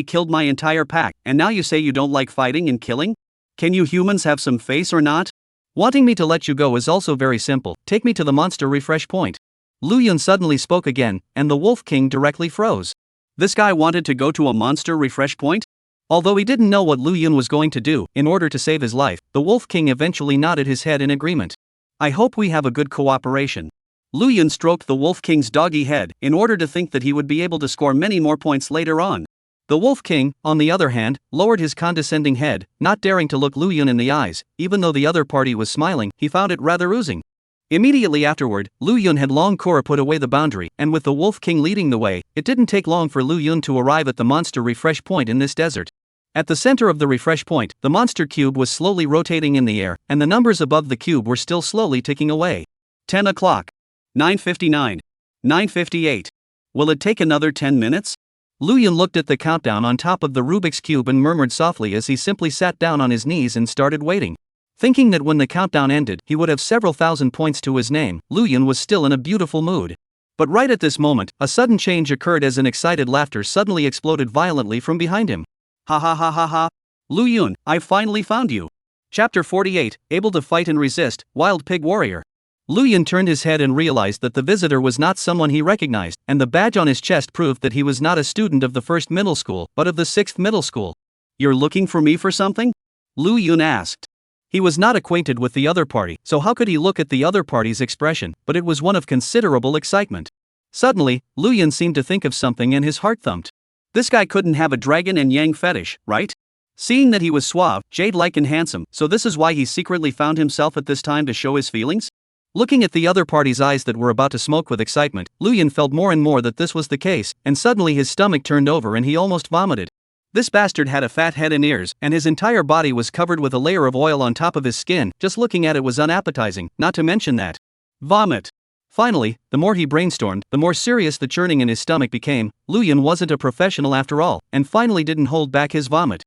killed my entire pack, and now you say you don't like fighting and killing? Can you humans have some face or not? Wanting me to let you go is also very simple. Take me to the monster refresh point. Lu Yun suddenly spoke again, and the Wolf King directly froze. This guy wanted to go to a monster refresh point? Although he didn't know what Lu Yun was going to do, in order to save his life, the Wolf King eventually nodded his head in agreement. I hope we have a good cooperation. Lu Yun stroked the Wolf King's doggy head, in order to think that he would be able to score many more points later on. The Wolf King, on the other hand, lowered his condescending head, not daring to look Lu Yun in the eyes. Even though the other party was smiling, he found it rather oozing. Immediately afterward, Lu Yun had Long Kor put away the boundary, and with the Wolf King leading the way, it didn't take long for Lu Yun to arrive at the monster refresh point in this desert. At the center of the refresh point, the monster cube was slowly rotating in the air, and the numbers above the cube were still slowly ticking away. 10 o'clock. 9:59. 9:58. Will it take another 10 minutes? Lu Yun looked at the countdown on top of the Rubik's Cube and murmured softly as he simply sat down on his knees and started waiting. Thinking that when the countdown ended, he would have several thousand points to his name, Lu Yun was still in a beautiful mood. But right at this moment, a sudden change occurred as an excited laughter suddenly exploded violently from behind him. Ha ha ha ha ha. Lu Yun, I finally found you. Chapter 48, Able to Fight and Resist, Wild Pig Warrior. Lu Yun turned his head and realized that the visitor was not someone he recognized, and the badge on his chest proved that he was not a student of the 1st middle school, but of the 6th middle school. You're looking for me for something? Lu Yun asked. He was not acquainted with the other party, so how could he look at the other party's expression, but it was one of considerable excitement. Suddenly, Lu Yun seemed to think of something and his heart thumped. This guy couldn't have a dragon and yang fetish, right? Seeing that he was suave, jade-like and handsome, so this is why he secretly found himself at this time to show his feelings? Looking at the other party's eyes that were about to smoke with excitement, Lu Yun felt more and more that this was the case, and suddenly his stomach turned over and he almost vomited. This bastard had a fat head and ears, and his entire body was covered with a layer of oil on top of his skin. Just looking at it was unappetizing, not to mention that. Vomit. Finally, the more he brainstormed, the more serious the churning in his stomach became. Lu Yun wasn't a professional after all, and finally didn't hold back his vomit.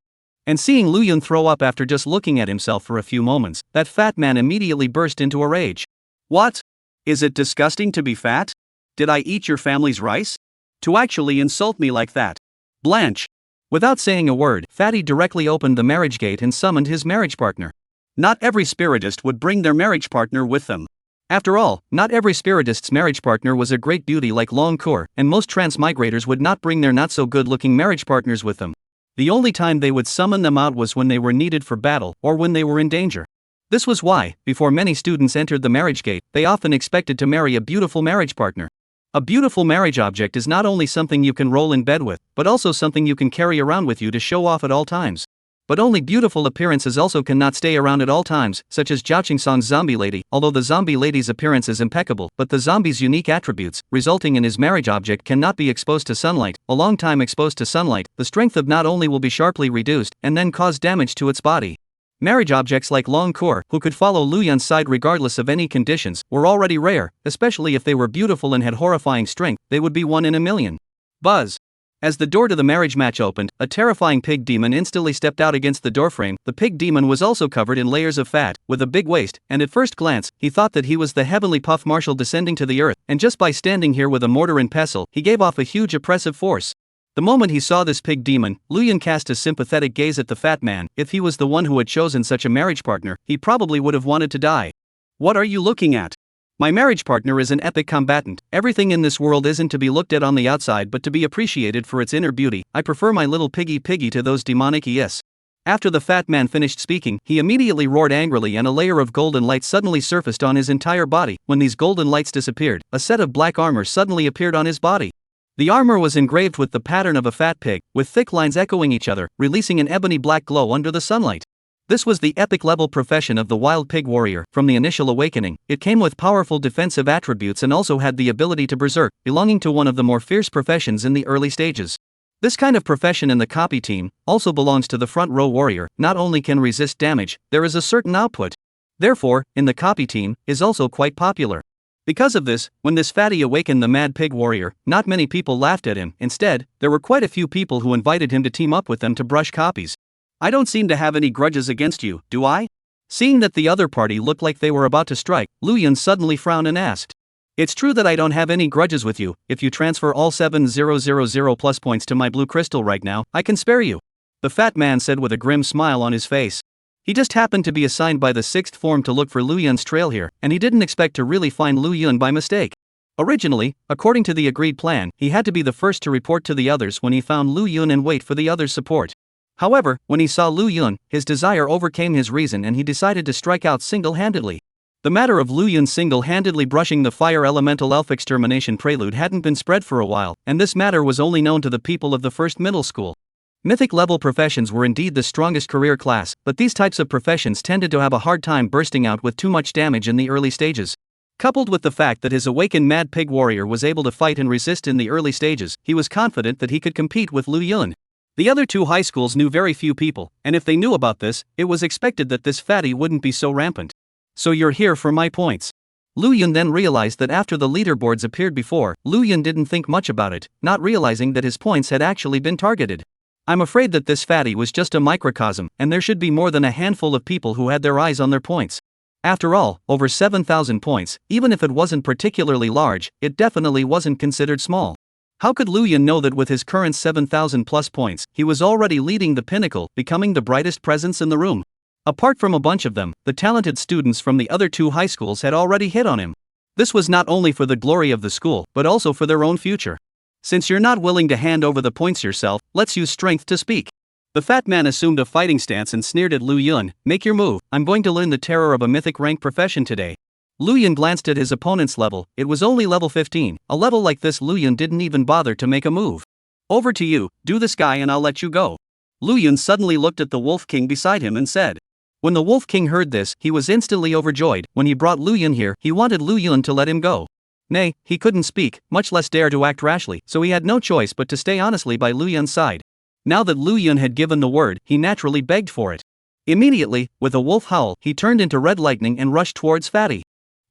And seeing Lu Yun throw up after just looking at himself for a few moments, that fat man immediately burst into a rage. What? Is it disgusting to be fat? Did I eat your family's rice? To actually insult me like that? Blanche. Without saying a word, Fatty directly opened the marriage gate and summoned his marriage partner. Not every spiritist would bring their marriage partner with them. After all, not every spiritist's marriage partner was a great beauty like Long Cour, and most transmigrators would not bring their not-so-good-looking marriage partners with them. The only time they would summon them out was when they were needed for battle or when they were in danger. This was why, before many students entered the marriage gate, they often expected to marry a beautiful marriage partner. A beautiful marriage object is not only something you can roll in bed with, but also something you can carry around with you to show off at all times. But only beautiful appearances also cannot stay around at all times, such as Zhao Qingsong's zombie lady. Although the zombie lady's appearance is impeccable, but the zombie's unique attributes, resulting in his marriage object, cannot be exposed to sunlight. A long time exposed to sunlight, the strength of not only will be sharply reduced, and then cause damage to its body. Marriage objects like Long Cour, who could follow Lu Yun's side regardless of any conditions, were already rare, especially if they were beautiful and had horrifying strength. They would be 1 in a million. Buzz. As the door to the marriage match opened, a terrifying pig demon instantly stepped out against the doorframe. The pig demon was also covered in layers of fat, with a big waist, and at first glance, he thought that he was the heavenly puff marshal descending to the earth, and just by standing here with a mortar and pestle, he gave off a huge oppressive force. The moment he saw this pig demon, Lu Yun cast a sympathetic gaze at the fat man. If he was the one who had chosen such a marriage partner, he probably would have wanted to die. What are you looking at? My marriage partner is an epic combatant. Everything in this world isn't to be looked at on the outside but to be appreciated for its inner beauty. I prefer my little piggy to those demonic yes. After the fat man finished speaking, he immediately roared angrily and a layer of golden light suddenly surfaced on his entire body. When these golden lights disappeared, a set of black armor suddenly appeared on his body. The armor was engraved with the pattern of a fat pig, with thick lines echoing each other, releasing an ebony black glow under the sunlight. This was the epic level profession of the wild pig warrior. From the initial awakening, it came with powerful defensive attributes and also had the ability to berserk, belonging to one of the more fierce professions in the early stages. This kind of profession in the copy team also belongs to the front row warrior. Not only can resist damage, there is a certain output. Therefore, in the copy team, is also quite popular. Because of this, when this fatty awakened the mad pig warrior, not many people laughed at him. Instead, there were quite a few people who invited him to team up with them to brush copies. I don't seem to have any grudges against you, do I? Seeing that the other party looked like they were about to strike, Lu Yun suddenly frowned and asked. It's true that I don't have any grudges with you. If you transfer all 7,000 plus points to my blue crystal right now, I can spare you. The fat man said with a grim smile on his face. He just happened to be assigned by the 6th form to look for Lu Yun's trail here, and he didn't expect to really find Lu Yun by mistake. Originally, according to the agreed plan, he had to be the first to report to the others when he found Lu Yun and wait for the others' support. However, when he saw Lu Yun, his desire overcame his reason and he decided to strike out single-handedly. The matter of Lu Yun single-handedly brushing the fire elemental elf extermination prelude hadn't been spread for a while, and this matter was only known to the people of the first middle school. Mythic-level professions were indeed the strongest career class, but these types of professions tended to have a hard time bursting out with too much damage in the early stages. Coupled with the fact that his awakened mad pig warrior was able to fight and resist in the early stages, he was confident that he could compete with Lu Yun. The other two high schools knew very few people, and if they knew about this, it was expected that this fatty wouldn't be so rampant. So you're here for my points. Lu Yun then realized that after the leaderboards appeared before, Lu Yun didn't think much about it, not realizing that his points had actually been targeted. I'm afraid that this fatty was just a microcosm, and there should be more than a handful of people who had their eyes on their points. After all, over 7,000 points, even if it wasn't particularly large, it definitely wasn't considered small. How could Lu Yun know that with his current 7,000 plus points, he was already leading the pinnacle, becoming the brightest presence in the room? Apart from a bunch of them, the talented students from the other two high schools had already hit on him. This was not only for the glory of the school, but also for their own future. Since you're not willing to hand over the points yourself, let's use strength to speak. The fat man assumed a fighting stance and sneered at Lu Yun. Make your move, I'm going to learn the terror of a mythic rank profession today. Luyan glanced at his opponent's level. It was only level 15. A level like this, Luyan didn't even bother to make a move. Over to you, do this guy and I'll let you go. Luyan suddenly looked at the Wolf King beside him and said. When the Wolf King heard this, he was instantly overjoyed. When he brought Luyan here, he wanted Luyan to let him go. Nay, he couldn't speak, much less dare to act rashly, so he had no choice but to stay honestly by Luyan's side. Now that Luyan had given the word, he naturally begged for it. Immediately, with a wolf howl, he turned into red lightning and rushed towards Fatty.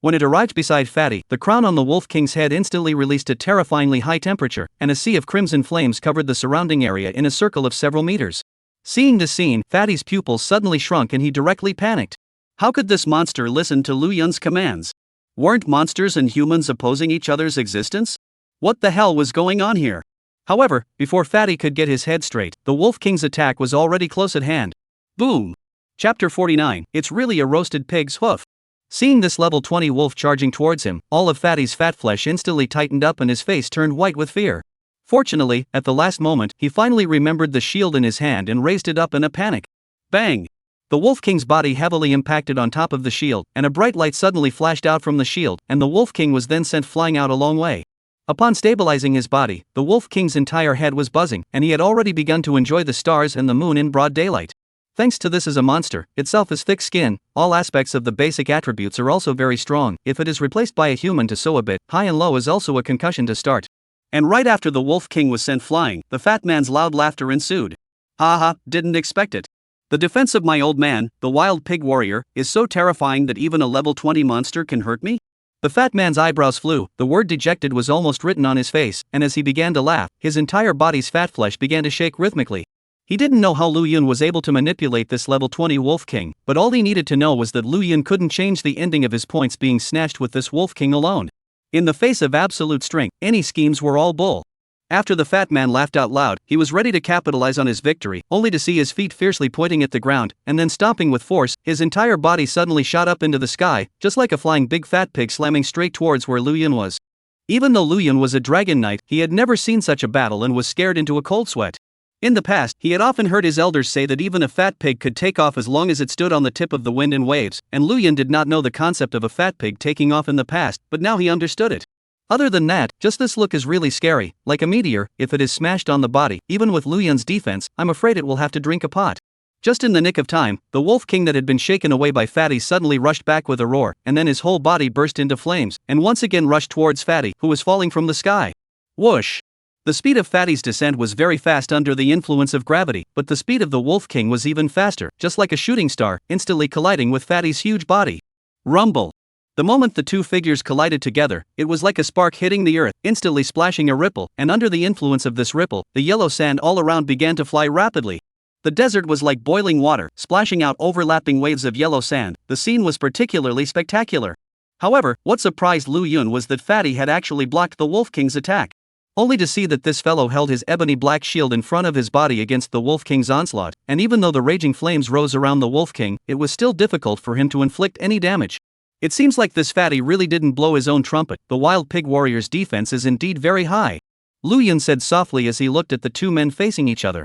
When it arrived beside Fatty, the crown on the Wolf King's head instantly released a terrifyingly high temperature, and a sea of crimson flames covered the surrounding area in a circle of several meters. Seeing this scene, Fatty's pupils suddenly shrunk and he directly panicked. How could this monster listen to Luyan's commands? Weren't monsters and humans opposing each other's existence? What the hell was going on here? However, before Fatty could get his head straight, the Wolf King's attack was already close at hand. Boom! Chapter 49, It's really a roasted pig's hoof. Seeing this level 20 wolf charging towards him, all of Fatty's fat flesh instantly tightened up and his face turned white with fear. Fortunately, at the last moment, he finally remembered the shield in his hand and raised it up in a panic. Bang! The Wolf King's body heavily impacted on top of the shield, and a bright light suddenly flashed out from the shield, and the Wolf King was then sent flying out a long way. Upon stabilizing his body, the Wolf King's entire head was buzzing, and he had already begun to enjoy the stars and the moon in broad daylight. Thanks to this, as a monster itself is thick skin, all aspects of the basic attributes are also very strong. If it is replaced by a human to sew a bit, high and low is also a concussion to start. And right after the Wolf King was sent flying, the fat man's loud laughter ensued. Haha, didn't expect it. The defense of my old man, the wild pig warrior, is so terrifying that even a level 20 monster can hurt me? The fat man's eyebrows flew, the word dejected was almost written on his face, and as he began to laugh, his entire body's fat flesh began to shake rhythmically. He didn't know how Luyan was able to manipulate this level 20 Wolf King, but all he needed to know was that Luyan couldn't change the ending of his points being snatched with this Wolf King alone. In the face of absolute strength, any schemes were all bull. After the fat man laughed out loud, he was ready to capitalize on his victory, only to see his feet fiercely pointing at the ground, and then stomping with force, his entire body suddenly shot up into the sky, just like a flying big fat pig slamming straight towards where Luyan was. Even though Luyan was a dragon knight, he had never seen such a battle and was scared into a cold sweat. In the past, he had often heard his elders say that even a fat pig could take off as long as it stood on the tip of the wind and waves, and Luyan did not know the concept of a fat pig taking off in the past, but now he understood it. Other than that, just this look is really scary, like a meteor. If it is smashed on the body, even with Luyan's defense, I'm afraid it will have to drink a pot. Just in the nick of time, the Wolf King that had been shaken away by Fatty suddenly rushed back with a roar, and then his whole body burst into flames, and once again rushed towards Fatty, who was falling from the sky. Whoosh! The speed of Fatty's descent was very fast under the influence of gravity, but the speed of the Wolf King was even faster, just like a shooting star, instantly colliding with Fatty's huge body. Rumble! The moment the two figures collided together, it was like a spark hitting the earth, instantly splashing a ripple, and under the influence of this ripple, the yellow sand all around began to fly rapidly. The desert was like boiling water, splashing out overlapping waves of yellow sand. The scene was particularly spectacular. However, what surprised Luyan was that Fatty had actually blocked the Wolf King's attack. Only to see that this fellow held his ebony black shield in front of his body against the Wolf King's onslaught, and even though the raging flames rose around the Wolf King, it was still difficult for him to inflict any damage. It seems like this Fatty really didn't blow his own trumpet. The wild pig warrior's defense is indeed very high. Luyan said softly as he looked at the two men facing each other.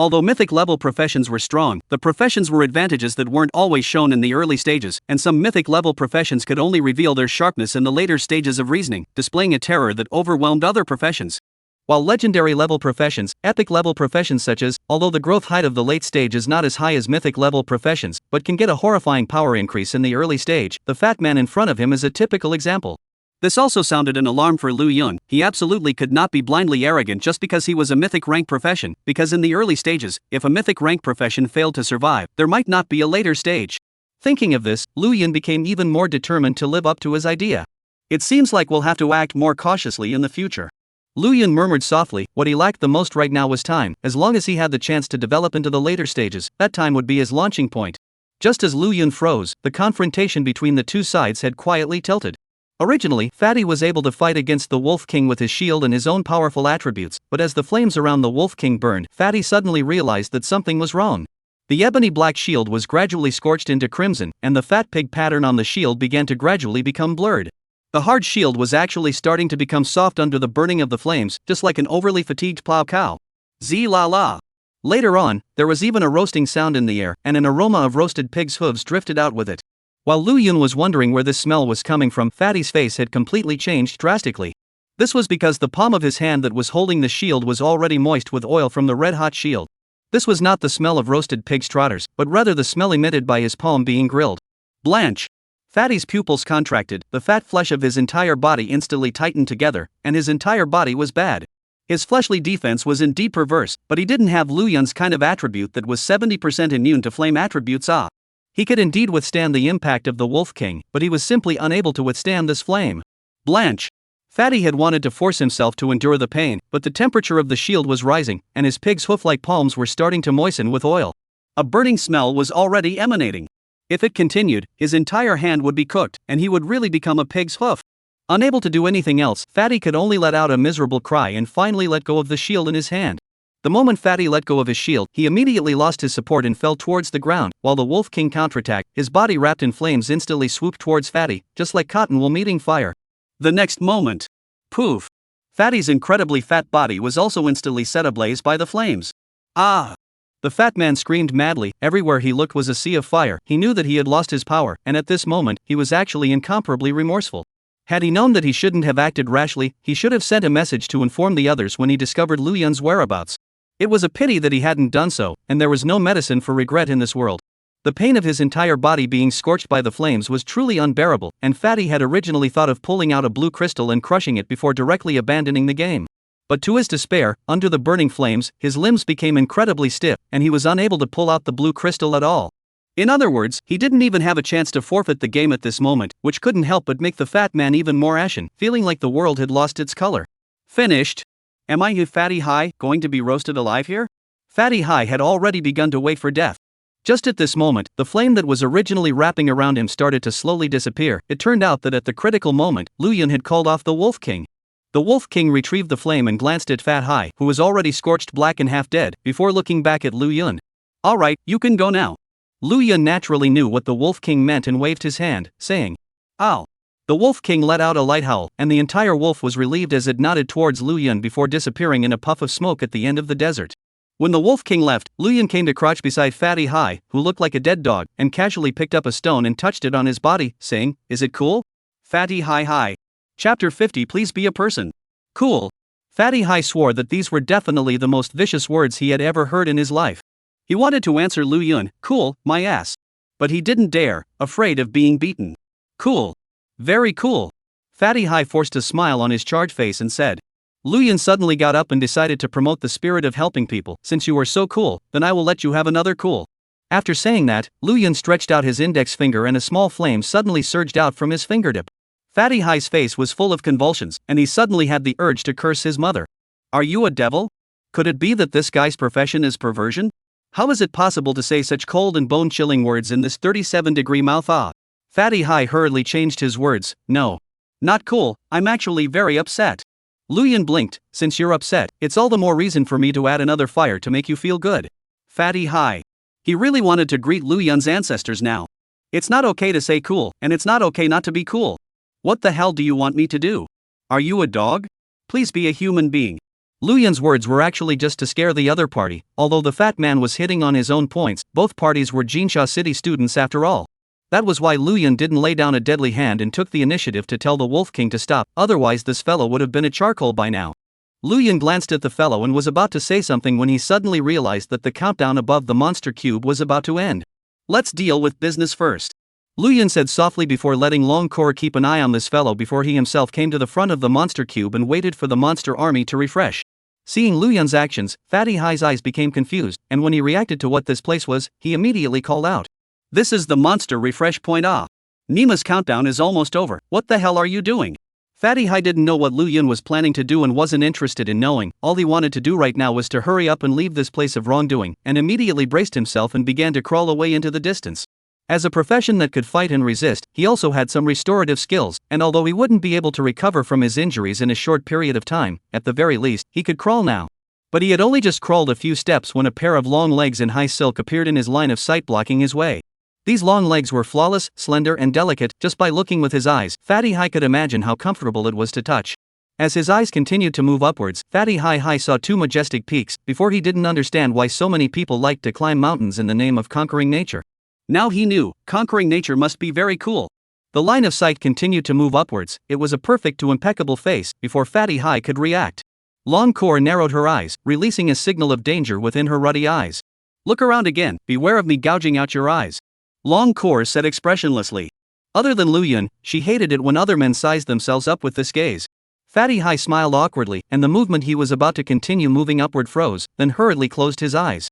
Although mythic level professions were strong, the professions were advantages that weren't always shown in the early stages, and some mythic level professions could only reveal their sharpness in the later stages of reasoning, displaying a terror that overwhelmed other professions. While legendary level professions, epic level professions such as, although the growth height of the late stage is not as high as mythic level professions, but can get a horrifying power increase in the early stage, the fat man in front of him is a typical example. This also sounded an alarm for Luyan. He absolutely could not be blindly arrogant just because he was a mythic rank profession, because in the early stages, if a mythic rank profession failed to survive, there might not be a later stage. Thinking of this, Luyan became even more determined to live up to his idea. It seems like we'll have to act more cautiously in the future. Luyan murmured softly. What he lacked the most right now was time. As long as he had the chance to develop into the later stages, that time would be his launching point. Just as Luyan froze, the confrontation between the two sides had quietly tilted. Originally, Fatty was able to fight against the Wolf King with his shield and his own powerful attributes, but as the flames around the Wolf King burned, Fatty suddenly realized that something was wrong. The ebony black shield was gradually scorched into crimson, and the fat pig pattern on the shield began to gradually become blurred. The hard shield was actually starting to become soft under the burning of the flames, just like an overly fatigued plow cow. Z-la-la. Later on, there was even a roasting sound in the air, and an aroma of roasted pig's hooves drifted out with it. While Lu Yun was wondering where this smell was coming from, Fatty's face had completely changed drastically. This was because the palm of his hand that was holding the shield was already moist with oil from the red-hot shield. This was not the smell of roasted pig's trotters, but rather the smell emitted by his palm being grilled. Blanche. Fatty's pupils contracted, the fat flesh of his entire body instantly tightened together, and his entire body was bad. His fleshly defense was indeed perverse, but he didn't have Lu Yun's kind of attribute that was 70% immune to flame attributes. He could indeed withstand the impact of the Wolf King, but he was simply unable to withstand this flame. Blanche. Fatty had wanted to force himself to endure the pain, but the temperature of the shield was rising, and his pig's hoof-like palms were starting to moisten with oil. A burning smell was already emanating. If it continued, his entire hand would be cooked, and he would really become a pig's hoof. Unable to do anything else, Fatty could only let out a miserable cry and finally let go of the shield in his hand. The moment Fatty let go of his shield, he immediately lost his support and fell towards the ground, while the Wolf King counterattacked, his body wrapped in flames instantly swooped towards Fatty, just like cotton wool meeting fire. The next moment, poof! Fatty's incredibly fat body was also instantly set ablaze by the flames. Ah! The fat man screamed madly, everywhere he looked was a sea of fire. He knew that he had lost his power, and at this moment, he was actually incomparably remorseful. Had he known that he shouldn't have acted rashly, he should have sent a message to inform the others when he discovered Lu Yun's whereabouts. It was a pity that he hadn't done so, and there was no medicine for regret in this world. The pain of his entire body being scorched by the flames was truly unbearable, and Fatty had originally thought of pulling out a blue crystal and crushing it before directly abandoning the game. But to his despair, under the burning flames, his limbs became incredibly stiff, and he was unable to pull out the blue crystal at all. In other words, he didn't even have a chance to forfeit the game at this moment, which couldn't help but make the fat man even more ashen, feeling like the world had lost its color. Finished. Am I Fatty High going to be roasted alive here? Fatty High had already begun to wait for death. Just at this moment, the flame that was originally wrapping around him started to slowly disappear. It turned out that at the critical moment, Lu Yun had called off the Wolf King. The Wolf King retrieved the flame and glanced at Fat High, who was already scorched black and half dead, before looking back at Lu Yun. Alright, you can go now. Lu Yun naturally knew what the Wolf King meant and waved his hand, saying, "Ow." The Wolf King let out a light howl, and the entire wolf was relieved as it nodded towards Lu Yun before disappearing in a puff of smoke at the end of the desert. When the Wolf King left, Lu Yun came to crouch beside Fatty High, who looked like a dead dog, and casually picked up a stone and touched it on his body, saying, "Is it cool?" Fatty High. Chapter 50. Please be a person. Cool. Fatty High swore that these were definitely the most vicious words he had ever heard in his life. He wanted to answer Lu Yun, "Cool, my ass." But he didn't dare, afraid of being beaten. Cool. Very cool. Fatty High forced a smile on his charred face and said. Lu Yun suddenly got up and decided to promote the spirit of helping people. "Since you are so cool, then I will let you have another cool." After saying that, Lu Yun stretched out his index finger and a small flame suddenly surged out from his fingertip. Fatty High's face was full of convulsions, and he suddenly had the urge to curse his mother. Are you a devil? Could it be that this guy's profession is perversion? How is it possible to say such cold and bone-chilling words in this 37-degree mouth? Fatty High hurriedly changed his words. "No. Not cool, I'm actually very upset." Lu Yun blinked. "Since you're upset, it's all the more reason for me to add another fire to make you feel good." Fatty High. He really wanted to greet Lu Yun's ancestors now. It's not okay to say cool, and it's not okay not to be cool. What the hell do you want me to do? Are you a dog? Please be a human being. Lu Yun's words were actually just to scare the other party. Although the fat man was hitting on his own points, both parties were Jinsha City students after all. That was why Lu Yun didn't lay down a deadly hand and took the initiative to tell the Wolf King to stop, otherwise this fellow would have been a charcoal by now. Lu Yun glanced at the fellow and was about to say something when he suddenly realized that the countdown above the monster cube was about to end. Let's deal with business first. Lu Yun said softly before letting Long Kor keep an eye on this fellow before he himself came to the front of the monster cube and waited for the monster army to refresh. Seeing Lu Yun's actions, Fatty High's eyes became confused, and when he reacted to what this place was, he immediately called out. This is the monster refresh point. Nima's countdown is almost over. What the hell are you doing? Fatty High didn't know what Lu Yun was planning to do and wasn't interested in knowing. All he wanted to do right now was to hurry up and leave this place of wrongdoing, and immediately braced himself and began to crawl away into the distance. As a profession that could fight and resist, he also had some restorative skills, and although he wouldn't be able to recover from his injuries in a short period of time, at the very least, he could crawl now. But he had only just crawled a few steps when a pair of long legs in high silk appeared in his line of sight, blocking his way. These long legs were flawless, slender and delicate. Just by looking with his eyes, Fatty High could imagine how comfortable it was to touch. As his eyes continued to move upwards, Fatty High saw two majestic peaks. Before he didn't understand why so many people liked to climb mountains in the name of conquering nature. Now he knew, conquering nature must be very cool. The line of sight continued to move upwards, it was a perfect to impeccable face, before Fatty Hai could react. Long Core narrowed her eyes, releasing a signal of danger within her ruddy eyes. Look around again, beware of me gouging out your eyes. Long Core said expressionlessly. Other than Lu Yun, she hated it when other men sized themselves up with this gaze. Fatty Hai smiled awkwardly, and the movement he was about to continue moving upward froze, then hurriedly closed his eyes.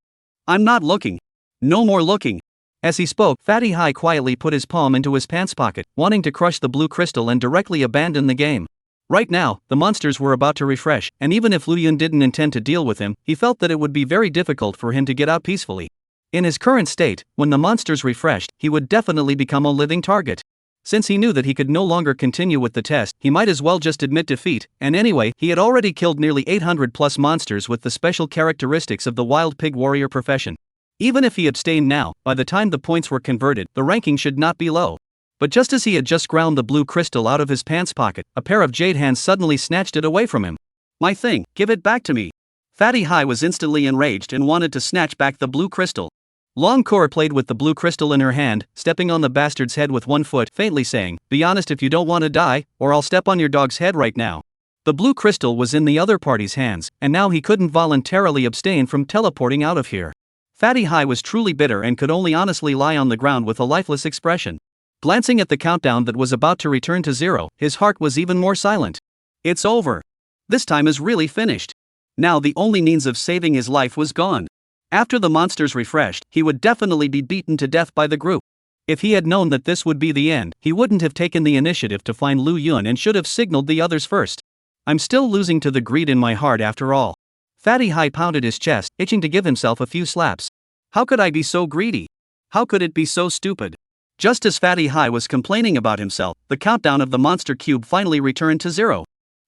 I'm not looking. No more looking. As he spoke, Fatty Hai quietly put his palm into his pants pocket, wanting to crush the blue crystal and directly abandon the game. Right now, the monsters were about to refresh, and even if Lu Yun didn't intend to deal with him, he felt that it would be very difficult for him to get out peacefully. In his current state, when the monsters refreshed, he would definitely become a living target. Since he knew that he could no longer continue with the test, he might as well just admit defeat, and anyway, he had already killed nearly 800 plus monsters with the special characteristics of the wild pig warrior profession. Even if he abstained now, by the time the points were converted, the ranking should not be low. But just as he had just ground the blue crystal out of his pants pocket, a pair of jade hands suddenly snatched it away from him. My thing, give it back to me. Fatty Hai was instantly enraged and wanted to snatch back the blue crystal. Long Core played with the blue crystal in her hand, stepping on the bastard's head with one foot, faintly saying, be honest if you don't want to die, or I'll step on your dog's head right now. The blue crystal was in the other party's hands, and now he couldn't voluntarily abstain from teleporting out of here. Fatty Hai was truly bitter and could only honestly lie on the ground with a lifeless expression. Glancing at the countdown that was about to return to 0, his heart was even more silent. It's over. This time is really finished. Now the only means of saving his life was gone. After the monsters refreshed, he would definitely be beaten to death by the group. If he had known that this would be the end, he wouldn't have taken the initiative to find Lu Yun and should have signaled the others first. I'm still losing to the greed in my heart after all. Fatty Hai pounded his chest, itching to give himself a few slaps. How could I be so greedy? How could it be so stupid? Just as Fatty Hai was complaining about himself, the countdown of the monster cube finally returned to 0.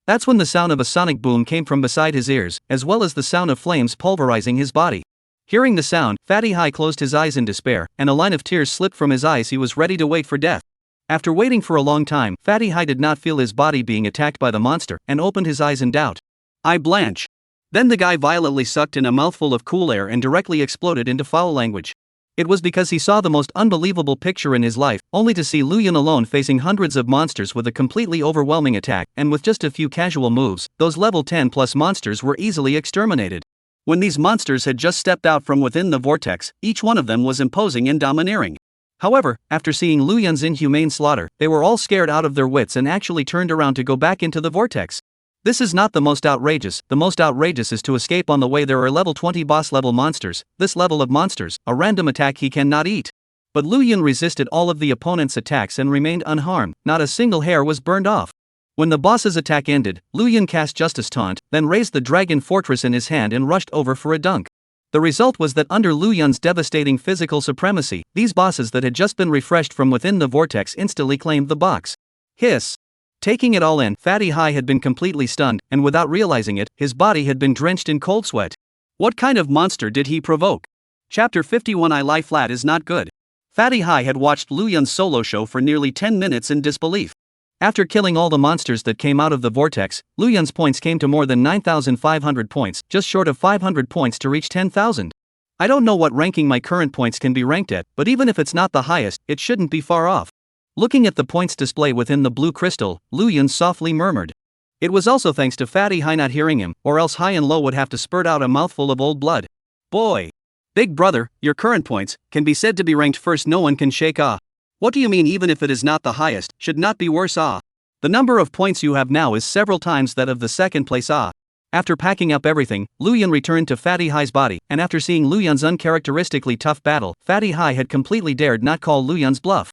That's when the sound of a sonic boom came from beside his ears, as well as the sound of flames pulverizing his body. Hearing the sound, Fatty Hai closed his eyes in despair, and a line of tears slipped from his eyes. He was ready to wait for death. After waiting for a long time, Fatty Hai did not feel his body being attacked by the monster, and opened his eyes in doubt. I blanch. Then the guy violently sucked in a mouthful of cool air and directly exploded into foul language. It was because he saw the most unbelievable picture in his life, only to see Lu Yun alone facing hundreds of monsters with a completely overwhelming attack, and with just a few casual moves, those level 10 plus monsters were easily exterminated. When these monsters had just stepped out from within the vortex, each one of them was imposing and domineering. However, after seeing Lu Yun's inhumane slaughter, they were all scared out of their wits and actually turned around to go back into the vortex. This is not the most outrageous is to escape on the way. There are level 20 boss level monsters, this level of monsters, a random attack he cannot eat. But Lu Yun resisted all of the opponent's attacks and remained unharmed, not a single hair was burned off. When the boss's attack ended, Lu Yun cast Justice Taunt, then raised the Dragon Fortress in his hand and rushed over for a dunk. The result was that under Lu Yun's devastating physical supremacy, these bosses that had just been refreshed from within the vortex instantly claimed the box. Hiss. Taking it all in, Fatty Hai had been completely stunned, and without realizing it, his body had been drenched in cold sweat. What kind of monster did he provoke? Chapter 51. I lie flat is not good. Fatty Hai had watched Lu Yun's solo show for nearly 10 minutes in disbelief. After killing all the monsters that came out of the vortex, Lu Yun's points came to more than 9,500 points, just short of 500 points to reach 10,000. I don't know what ranking my current points can be ranked at, but even if it's not the highest, it shouldn't be far off. Looking at the points display within the blue crystal, Lu Yun softly murmured. It was also thanks to Fatty Hai not hearing him, or else High and Low would have to spurt out a mouthful of old blood. Boy! Big brother, your current points can be said to be ranked first. No one can shake ah. What do you mean even if it is not the highest, should not be worse ah? The number of points you have now is several times that of the second place ah. After packing up everything, Lu Yun returned to Fatty Hai's body, and after seeing Lu Yun's uncharacteristically tough battle, Fatty Hai had completely dared not call Lu Yun's bluff.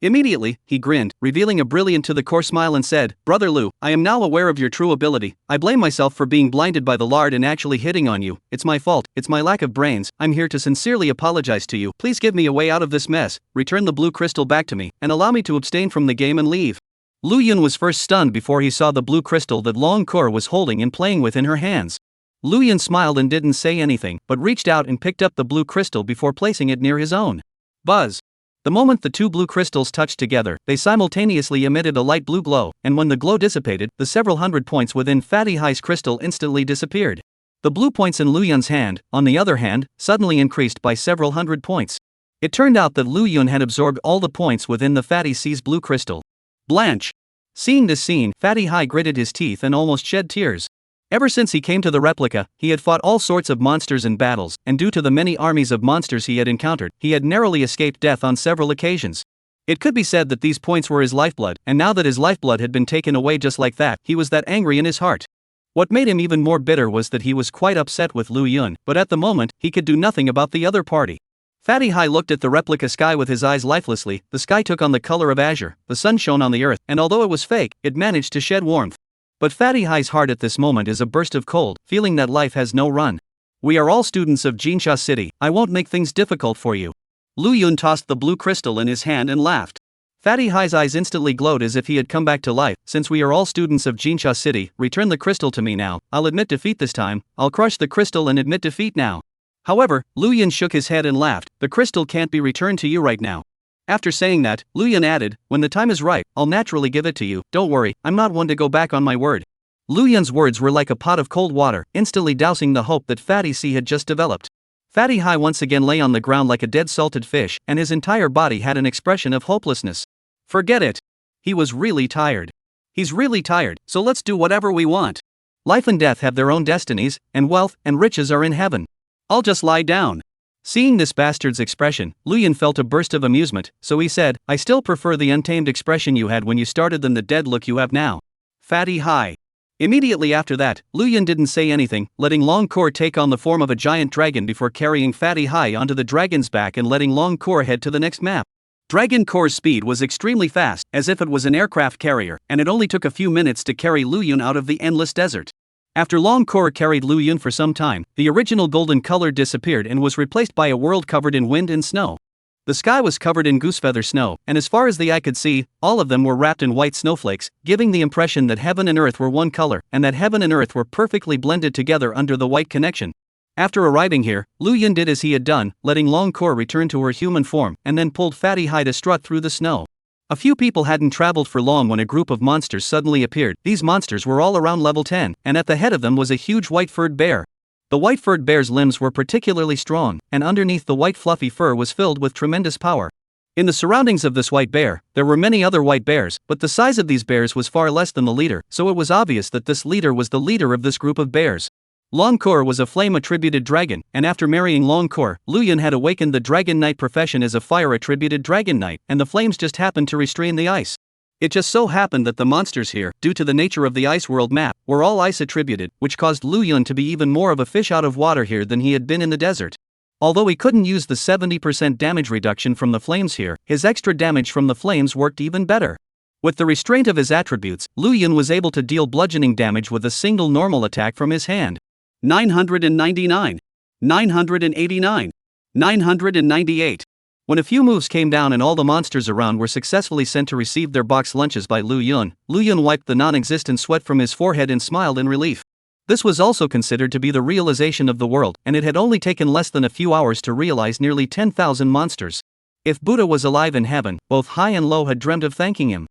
Immediately, he grinned, revealing a brilliant to the core smile and said, Brother Lu, I am now aware of your true ability. I blame myself for being blinded by the lard and actually hitting on you. It's my fault, it's my lack of brains. I'm here to sincerely apologize to you. Please give me a way out of this mess, return the blue crystal back to me, and allow me to abstain from the game and leave. Lu Yun was first stunned before he saw the blue crystal that Long Core was holding and playing with in her hands. Lu Yun smiled and didn't say anything, but reached out and picked up the blue crystal before placing it near his own. Buzz! The moment the two blue crystals touched together, they simultaneously emitted a light blue glow, and when the glow dissipated, the several hundred points within Fatty Hai's crystal instantly disappeared. The blue points in Lu Yun's hand, on the other hand, suddenly increased by several hundred points. It turned out that Lu Yun had absorbed all the points within the Fatty C's blue crystal. Blanche. Seeing this scene, Fatty Hai gritted his teeth and almost shed tears. Ever since he came to the replica, he had fought all sorts of monsters in battles, and due to the many armies of monsters he had encountered, he had narrowly escaped death on several occasions. It could be said that these points were his lifeblood, and now that his lifeblood had been taken away just like that, he was that angry in his heart. What made him even more bitter was that he was quite upset with Lu Yun, but at the moment, he could do nothing about the other party. Fatty Hai looked at the replica sky with his eyes lifelessly. The sky took on the color of azure, the sun shone on the earth, and although it was fake, it managed to shed warmth. But Fatty Hai's heart at this moment is a burst of cold, feeling that life has no run. We are all students of Jinsha City, I won't make things difficult for you. Lu Yun tossed the blue crystal in his hand and laughed. Fatty Hai's eyes instantly glowed as if he had come back to life. Since we are all students of Jinsha City, return the crystal to me now. I'll admit defeat this time. I'll crush the crystal and admit defeat now. However, Lu Yun shook his head and laughed. The crystal can't be returned to you right now. After saying that, Lu Yun added, when the time is right, I'll naturally give it to you. Don't worry, I'm not one to go back on my word. Lu Yun's words were like a pot of cold water, instantly dousing the hope that Fatty C had just developed. Fatty Hai once again lay on the ground like a dead salted fish, and his entire body had an expression of hopelessness. Forget it. He was really tired. He's really tired, so let's do whatever we want. Life and death have their own destinies, and wealth and riches are in heaven. I'll just lie down. Seeing this bastard's expression, Lu Yun felt a burst of amusement, so he said, I still prefer the untamed expression you had when you started than the dead look you have now. Fatty Hai. Immediately after that, Lu Yun didn't say anything, letting Long Core take on the form of a giant dragon before carrying Fatty Hai onto the dragon's back and letting Long Core head to the next map. Dragon Core's speed was extremely fast, as if it was an aircraft carrier, and it only took a few minutes to carry Lu Yun out of the endless desert. After Long Core carried Lu Yun for some time, the original golden color disappeared and was replaced by a world covered in wind and snow. The sky was covered in goosefeather snow, and as far as the eye could see, all of them were wrapped in white snowflakes, giving the impression that heaven and earth were one color, and that heaven and earth were perfectly blended together under the white connection. After arriving here, Lu Yun did as he had done, letting Long Core return to her human form, and then pulled Fatty Hai to strut through the snow. A few people hadn't traveled for long when a group of monsters suddenly appeared. These monsters were all around level 10, and at the head of them was a huge white-furred bear. The white-furred bear's limbs were particularly strong, and underneath the white fluffy fur was filled with tremendous power. In the surroundings of this white bear, there were many other white bears, but the size of these bears was far less than the leader, so it was obvious that this leader was the leader of this group of bears. Long Core was a flame-attributed dragon, and after marrying Long Core, Lu Yun had awakened the Dragon Knight profession as a fire-attributed Dragon Knight, and the flames just happened to restrain the ice. It just so happened that the monsters here, due to the nature of the Ice World map, were all ice-attributed, which caused Lu Yun to be even more of a fish out of water here than he had been in the desert. Although he couldn't use the 70% damage reduction from the flames here, his extra damage from the flames worked even better. With the restraint of his attributes, Lu Yun was able to deal bludgeoning damage with a single normal attack from his hand. 999, 989, 998. When a few moves came down and all the monsters around were successfully sent to receive their box lunches by Lu Yun wiped the non-existent sweat from his forehead and smiled in relief. This was also considered to be the realization of the world, and it had only taken less than a few hours to realize nearly 10,000 monsters. If Buddha was alive in heaven, both high and low had dreamt of thanking him.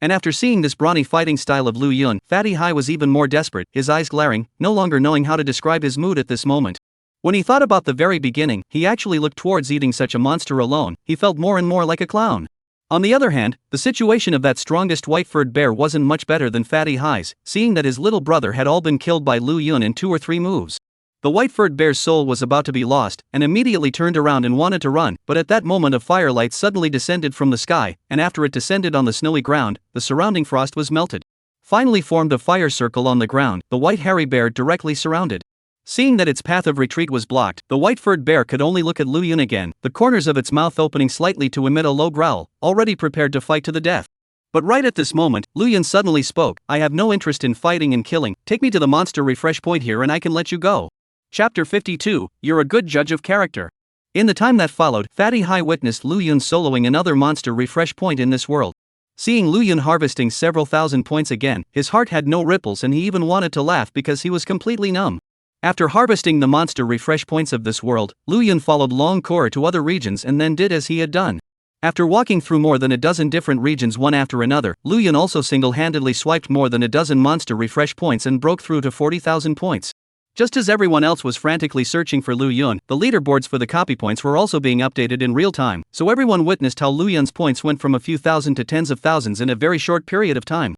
And after seeing this brawny fighting style of Lu Yun, Fatty Hai was even more desperate, his eyes glaring, no longer knowing how to describe his mood at this moment. When he thought about the very beginning, he actually looked towards eating such a monster alone. He felt more and more like a clown. On the other hand, the situation of that strongest white-furred bear wasn't much better than Fatty Hai's, seeing that his little brother had all been killed by Lu Yun in 2 or 3 moves. The white-furred bear's soul was about to be lost, and immediately turned around and wanted to run, but at that moment a firelight suddenly descended from the sky, and after it descended on the snowy ground, the surrounding frost was melted. Finally formed a fire circle on the ground, the white hairy bear directly surrounded. Seeing that its path of retreat was blocked, the white-furred bear could only look at Lu Yun again, the corners of its mouth opening slightly to emit a low growl, already prepared to fight to the death. But right at this moment, Lu Yun suddenly spoke, I have no interest in fighting and killing, take me to the monster refresh point here and I can let you go. Chapter 52, You're a good judge of character. In the time that followed, Fatty Hai witnessed Lu Yun soloing another monster refresh point in this world. Seeing Lu Yun harvesting several thousand points again, his heart had no ripples and he even wanted to laugh because he was completely numb. After harvesting the monster refresh points of this world, Lu Yun followed Long Core to other regions and then did as he had done. After walking through more than a dozen different regions one after another, Lu Yun also single-handedly swiped more than a dozen monster refresh points and broke through to 40,000 points. Just as everyone else was frantically searching for Lu Yun, the leaderboards for the copy points were also being updated in real time, so everyone witnessed how Lu Yun's points went from a few thousand to tens of thousands in a very short period of time.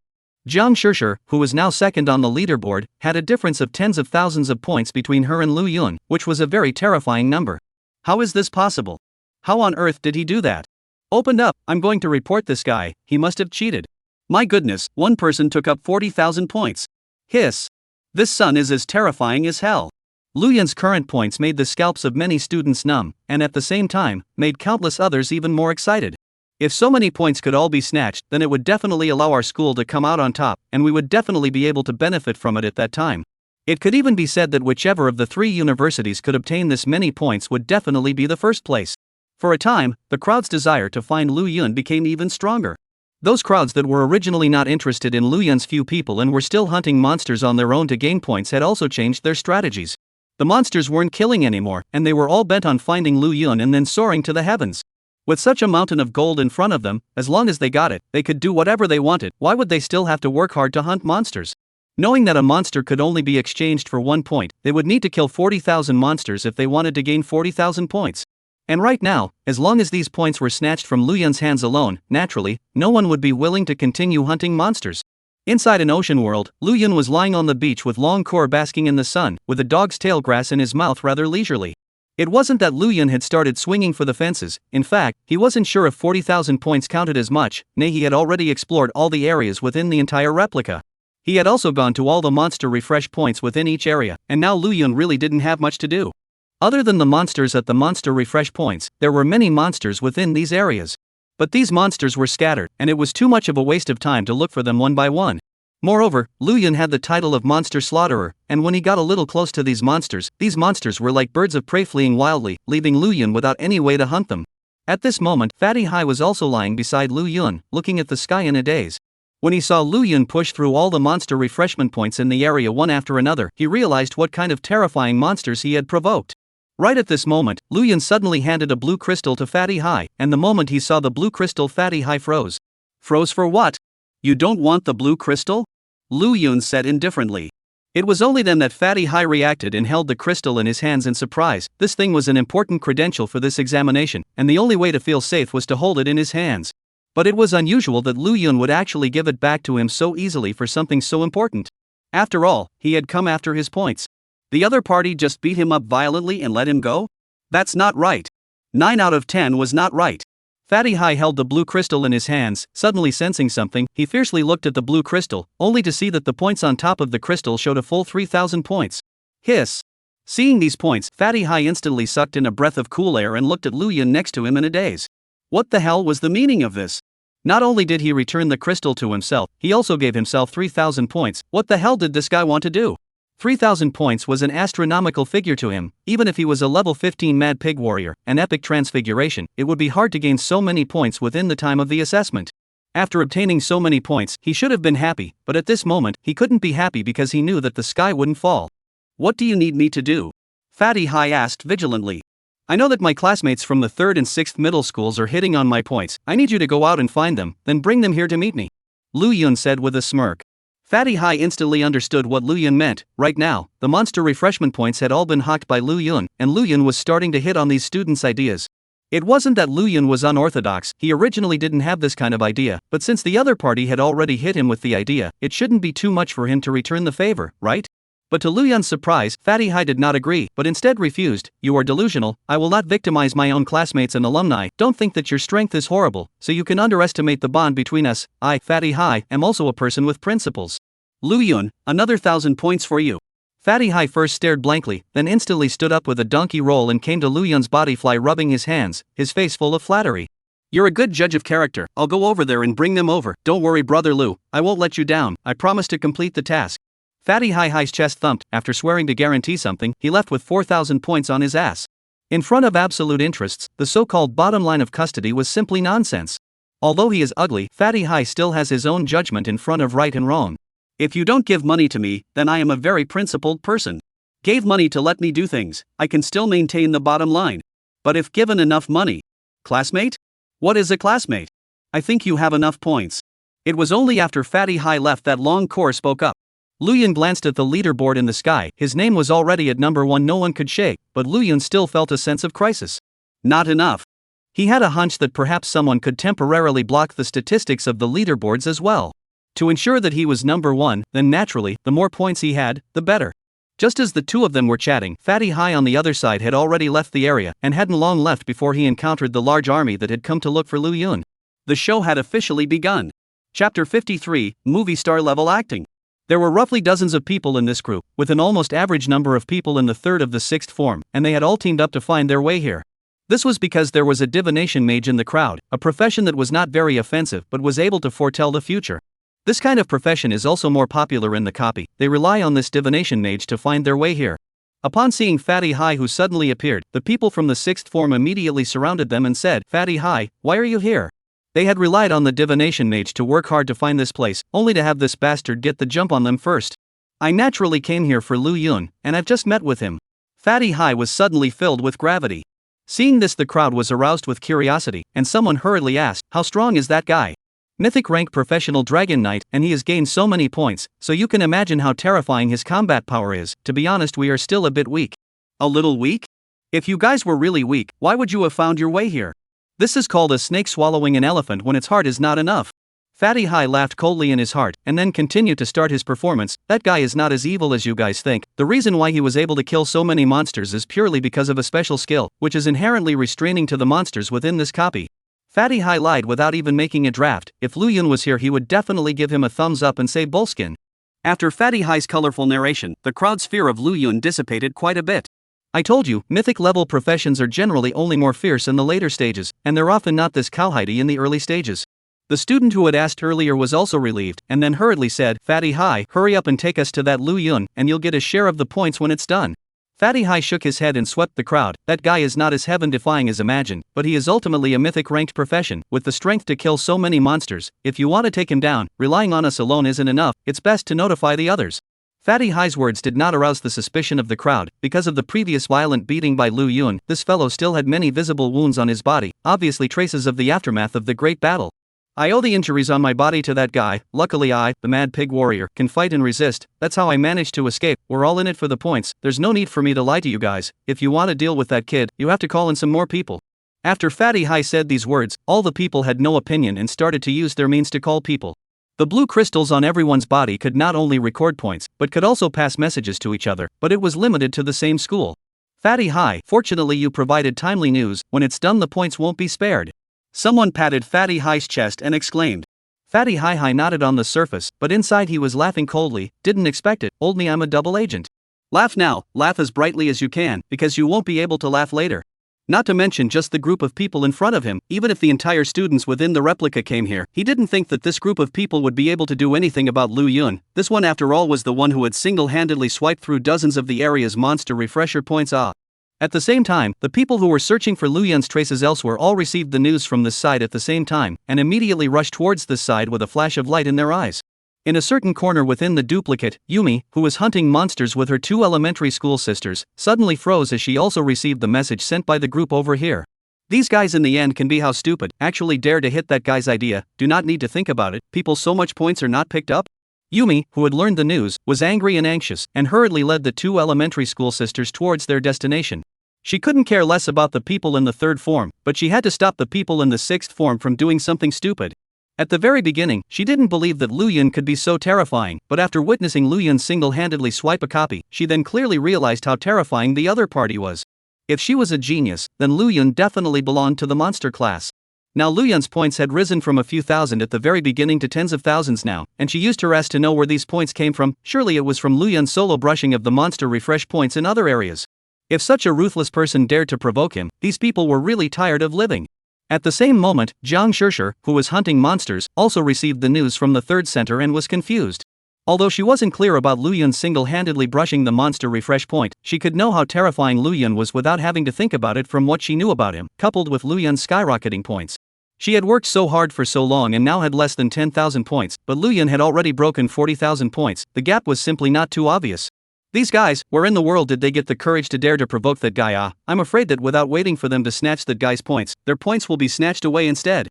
Jiang Shishir, who was now second on the leaderboard, had a difference of tens of thousands of points between her and Lu Yun, which was a very terrifying number. How is this possible? How on earth did he do that? Opened up, I'm going to report this guy, he must have cheated. My goodness, one person took up 40,000 points. Hiss. This son is as terrifying as hell. Lu Yun's current points made the scalps of many students numb, and at the same time, made countless others even more excited. If so many points could all be snatched, then it would definitely allow our school to come out on top, and we would definitely be able to benefit from it at that time. It could even be said that whichever of the 3 universities could obtain this many points would definitely be the first place. For a time, the crowd's desire to find Lu Yun became even stronger. Those crowds that were originally not interested in Lu Yun's few people and were still hunting monsters on their own to gain points had also changed their strategies. The monsters weren't killing anymore, and they were all bent on finding Lu Yun and then soaring to the heavens. With such a mountain of gold in front of them, as long as they got it, they could do whatever they wanted. Why would they still have to work hard to hunt monsters? Knowing that a monster could only be exchanged for 1 point, they would need to kill 40,000 monsters if they wanted to gain 40,000 points. And right now, as long as these points were snatched from Lu Yun's hands alone, naturally, no one would be willing to continue hunting monsters. Inside an ocean world, Lu Yun was lying on the beach with long core basking in the sun, with a dog's tail grass in his mouth rather leisurely. It wasn't that Lu Yun had started swinging for the fences. In fact, he wasn't sure if 40,000 points counted as much, nay, he had already explored all the areas within the entire replica. He had also gone to all the monster refresh points within each area, and now Lu Yun really didn't have much to do. Other than the monsters at the monster refresh points, there were many monsters within these areas. But these monsters were scattered, and it was too much of a waste of time to look for them one by one. Moreover, Lu Yun had the title of Monster Slaughterer, and when he got a little close to these monsters were like birds of prey fleeing wildly, leaving Lu Yun without any way to hunt them. At this moment, Fatty Hai was also lying beside Lu Yun, looking at the sky in a daze. When he saw Lu Yun push through all the monster refreshment points in the area one after another, he realized what kind of terrifying monsters he had provoked. Right at this moment, Lu Yun suddenly handed a blue crystal to Fatty Hai, and the moment he saw the blue crystal, Fatty Hai froze. Froze for what? You don't want the blue crystal? Lu Yun said indifferently. It was only then that Fatty Hai reacted and held the crystal in his hands in surprise. This thing was an important credential for this examination, and the only way to feel safe was to hold it in his hands. But it was unusual that Lu Yun would actually give it back to him so easily for something so important. After all, he had come after his points. The other party just beat him up violently and let him go? That's not right. 9 out of 10 was not right. Fatty Hai held the blue crystal in his hands. Suddenly sensing something, he fiercely looked at the blue crystal, only to see that the points on top of the crystal showed a full 3,000 points. Hiss. Seeing these points, Fatty Hai instantly sucked in a breath of cool air and looked at Lu Yun next to him in a daze. What the hell was the meaning of this? Not only did he return the crystal to himself, he also gave himself 3,000 points. What the hell did this guy want to do? 3,000 points was an astronomical figure to him. Even if he was a level 15 Mad Pig Warrior, an epic transfiguration, it would be hard to gain so many points within the time of the assessment. After obtaining so many points, he should have been happy, but at this moment, he couldn't be happy because he knew that the sky wouldn't fall. What do you need me to do? Fatty Hai asked vigilantly. I know that my classmates from the 3rd and 6th middle schools are hitting on my points. I need you to go out and find them, then bring them here to meet me. Lu Yun said with a smirk. Fatty Hai instantly understood what Lu Yun meant. Right now, the monster refreshment points had all been hawked by Lu Yun, and Lu Yun was starting to hit on these students' ideas. It wasn't that Lu Yun was unorthodox, he originally didn't have this kind of idea, but since the other party had already hit him with the idea, it shouldn't be too much for him to return the favor, right? But to Lu Yun's surprise, Fatty Hai did not agree, but instead refused. You are delusional. I will not victimize my own classmates and alumni. Don't think that your strength is horrible, so you can underestimate the bond between us. I, Fatty Hai, am also a person with principles. Lu Yun, another 1,000 points for you. Fatty Hai first stared blankly, then instantly stood up with a donkey roll and came to Lu Yun's body, rubbing his hands, his face full of flattery. You're a good judge of character. I'll go over there and bring them over. Don't worry, brother Lu, I won't let you down. I promise to complete the task. Fatty Hai's chest thumped. After swearing to guarantee something, he left with 4,000 points on his ass. In front of absolute interests, the so-called bottom line of custody was simply nonsense. Although he is ugly, Fatty Hai still has his own judgment in front of right and wrong. If you don't give money to me, then I am a very principled person. Gave money to let me do things, I can still maintain the bottom line. But if given enough money. Classmate? What is a classmate? I think you have enough points. It was only after Fatty Hai left that Long Core spoke up. Lu Yun glanced at the leaderboard in the sky. His name was already at number 1, no one could shake, but Lu Yun still felt a sense of crisis. Not enough. He had a hunch that perhaps someone could temporarily block the statistics of the leaderboards as well. To ensure that he was number 1, then naturally, the more points he had, the better. Just as the two of them were chatting, Fatty High on the other side had already left the area and hadn't long left before he encountered the large army that had come to look for Lu Yun. The show had officially begun. Chapter 53, Movie Star Level Acting. There were roughly dozens of people in this group, with an almost average number of people in the third of the sixth form, and they had all teamed up to find their way here. This was because there was a divination mage in the crowd, a profession that was not very offensive but was able to foretell the future. This kind of profession is also more popular in the copy. They rely on this divination mage to find their way here. Upon seeing Fatty High who suddenly appeared, the people from the sixth form immediately surrounded them and said, "Fatty High, why are you here?" They had relied on the divination mage to work hard to find this place, only to have this bastard get the jump on them first. "I naturally came here for Lu Yun, and I've just met with him." Fatty High was suddenly filled with gravity. Seeing this, the crowd was aroused with curiosity, and someone hurriedly asked, "How strong is that guy?" "Mythic rank professional Dragon Knight, and he has gained so many points, so you can imagine how terrifying his combat power is. To be honest, we are still a bit weak." "A little weak? If you guys were really weak, why would you have found your way here? This is called a snake swallowing an elephant when its heart is not enough." Fatty High laughed coldly in his heart, and then continued to start his performance. "That guy is not as evil as you guys think. The reason why he was able to kill so many monsters is purely because of a special skill, which is inherently restraining to the monsters within this copy." Fatty High lied without even making a draft. If Lu Yun was here, he would definitely give him a thumbs up and say bullskin. After Fatty High's colorful narration, the crowd's fear of Lu Yun dissipated quite a bit. "I told you, mythic level professions are generally only more fierce in the later stages, and they're often not this cowhidey in the early stages." The student who had asked earlier was also relieved, and then hurriedly said, "Fatty High, hurry up and take us to that Lu Yun, and you'll get a share of the points when it's done." Fatty High shook his head and swept the crowd. "That guy is not as heaven-defying as imagined, but he is ultimately a mythic-ranked profession, with the strength to kill so many monsters. If you want to take him down, relying on us alone isn't enough, it's best to notify the others." Fatty High's words did not arouse the suspicion of the crowd. Because of the previous violent beating by Lu Yun, this fellow still had many visible wounds on his body, obviously traces of the aftermath of the great battle. "I owe the injuries on my body to that guy. Luckily I, the mad pig warrior, can fight and resist. That's how I managed to escape. We're all in it for the points. There's no need for me to lie to you guys. If you want to deal with that kid, you have to call in some more people." After Fatty High said these words, all the people had no opinion and started to use their means to call people. The blue crystals on everyone's body could not only record points, but could also pass messages to each other, but it was limited to the same school. "Fatty High, fortunately you provided timely news. When it's done, the points won't be spared." Someone patted Fatty High's chest and exclaimed. Fatty High nodded on the surface, but inside he was laughing coldly. "Didn't expect it, old me, I'm a double agent." "Laugh now, laugh as brightly as you can, because you won't be able to laugh later." Not to mention just the group of people in front of him. Even if the entire students within the replica came here, he didn't think that this group of people would be able to do anything about Lu Yun. This one after all was the one who had single-handedly swiped through dozens of the area's monster refresher points. At the same time, the people who were searching for Lu Yun's traces elsewhere all received the news from this side at the same time, and immediately rushed towards this side with a flash of light in their eyes. In a certain corner within the duplicate, Yumi, who was hunting monsters with her 2 elementary school sisters, suddenly froze as she also received the message sent by the group over here. "These guys in the end can be how stupid, actually dare to hit that guy's idea, do not need to think about it, people so much points are not picked up?" Yumi, who had learned the news, was angry and anxious, and hurriedly led the 2 elementary school sisters towards their destination. She couldn't care less about the people in the 3rd form, but she had to stop the people in the 6th form from doing something stupid. At the very beginning, she didn't believe that Lu Yun could be so terrifying, but after witnessing Lu Yun single-handedly swipe a copy, she then clearly realized how terrifying the other party was. If she was a genius, then Lu Yun definitely belonged to the monster class. Now Lu Yun's points had risen from a few thousand at the very beginning to tens of thousands now, and she used her ass to know where these points came from. Surely it was from Lu Yun's solo brushing of the monster refresh points in other areas. If such a ruthless person dared to provoke him, these people were really tired of living. At the same moment, Jiang Shishir, who was hunting monsters, also received the news from the 3rd center and was confused. Although she wasn't clear about Lu Yun single-handedly brushing the monster refresh point, she could know how terrifying Lu Yun was without having to think about it from what she knew about him, coupled with Lu Yun's skyrocketing points. She had worked so hard for so long and now had less than 10,000 points, but Lu Yun had already broken 40,000 points. The gap was simply not too obvious. These guys, where in the world did they get the courage to dare to provoke that guy? I'm afraid that without waiting for them to snatch that guy's points, their points will be snatched away instead.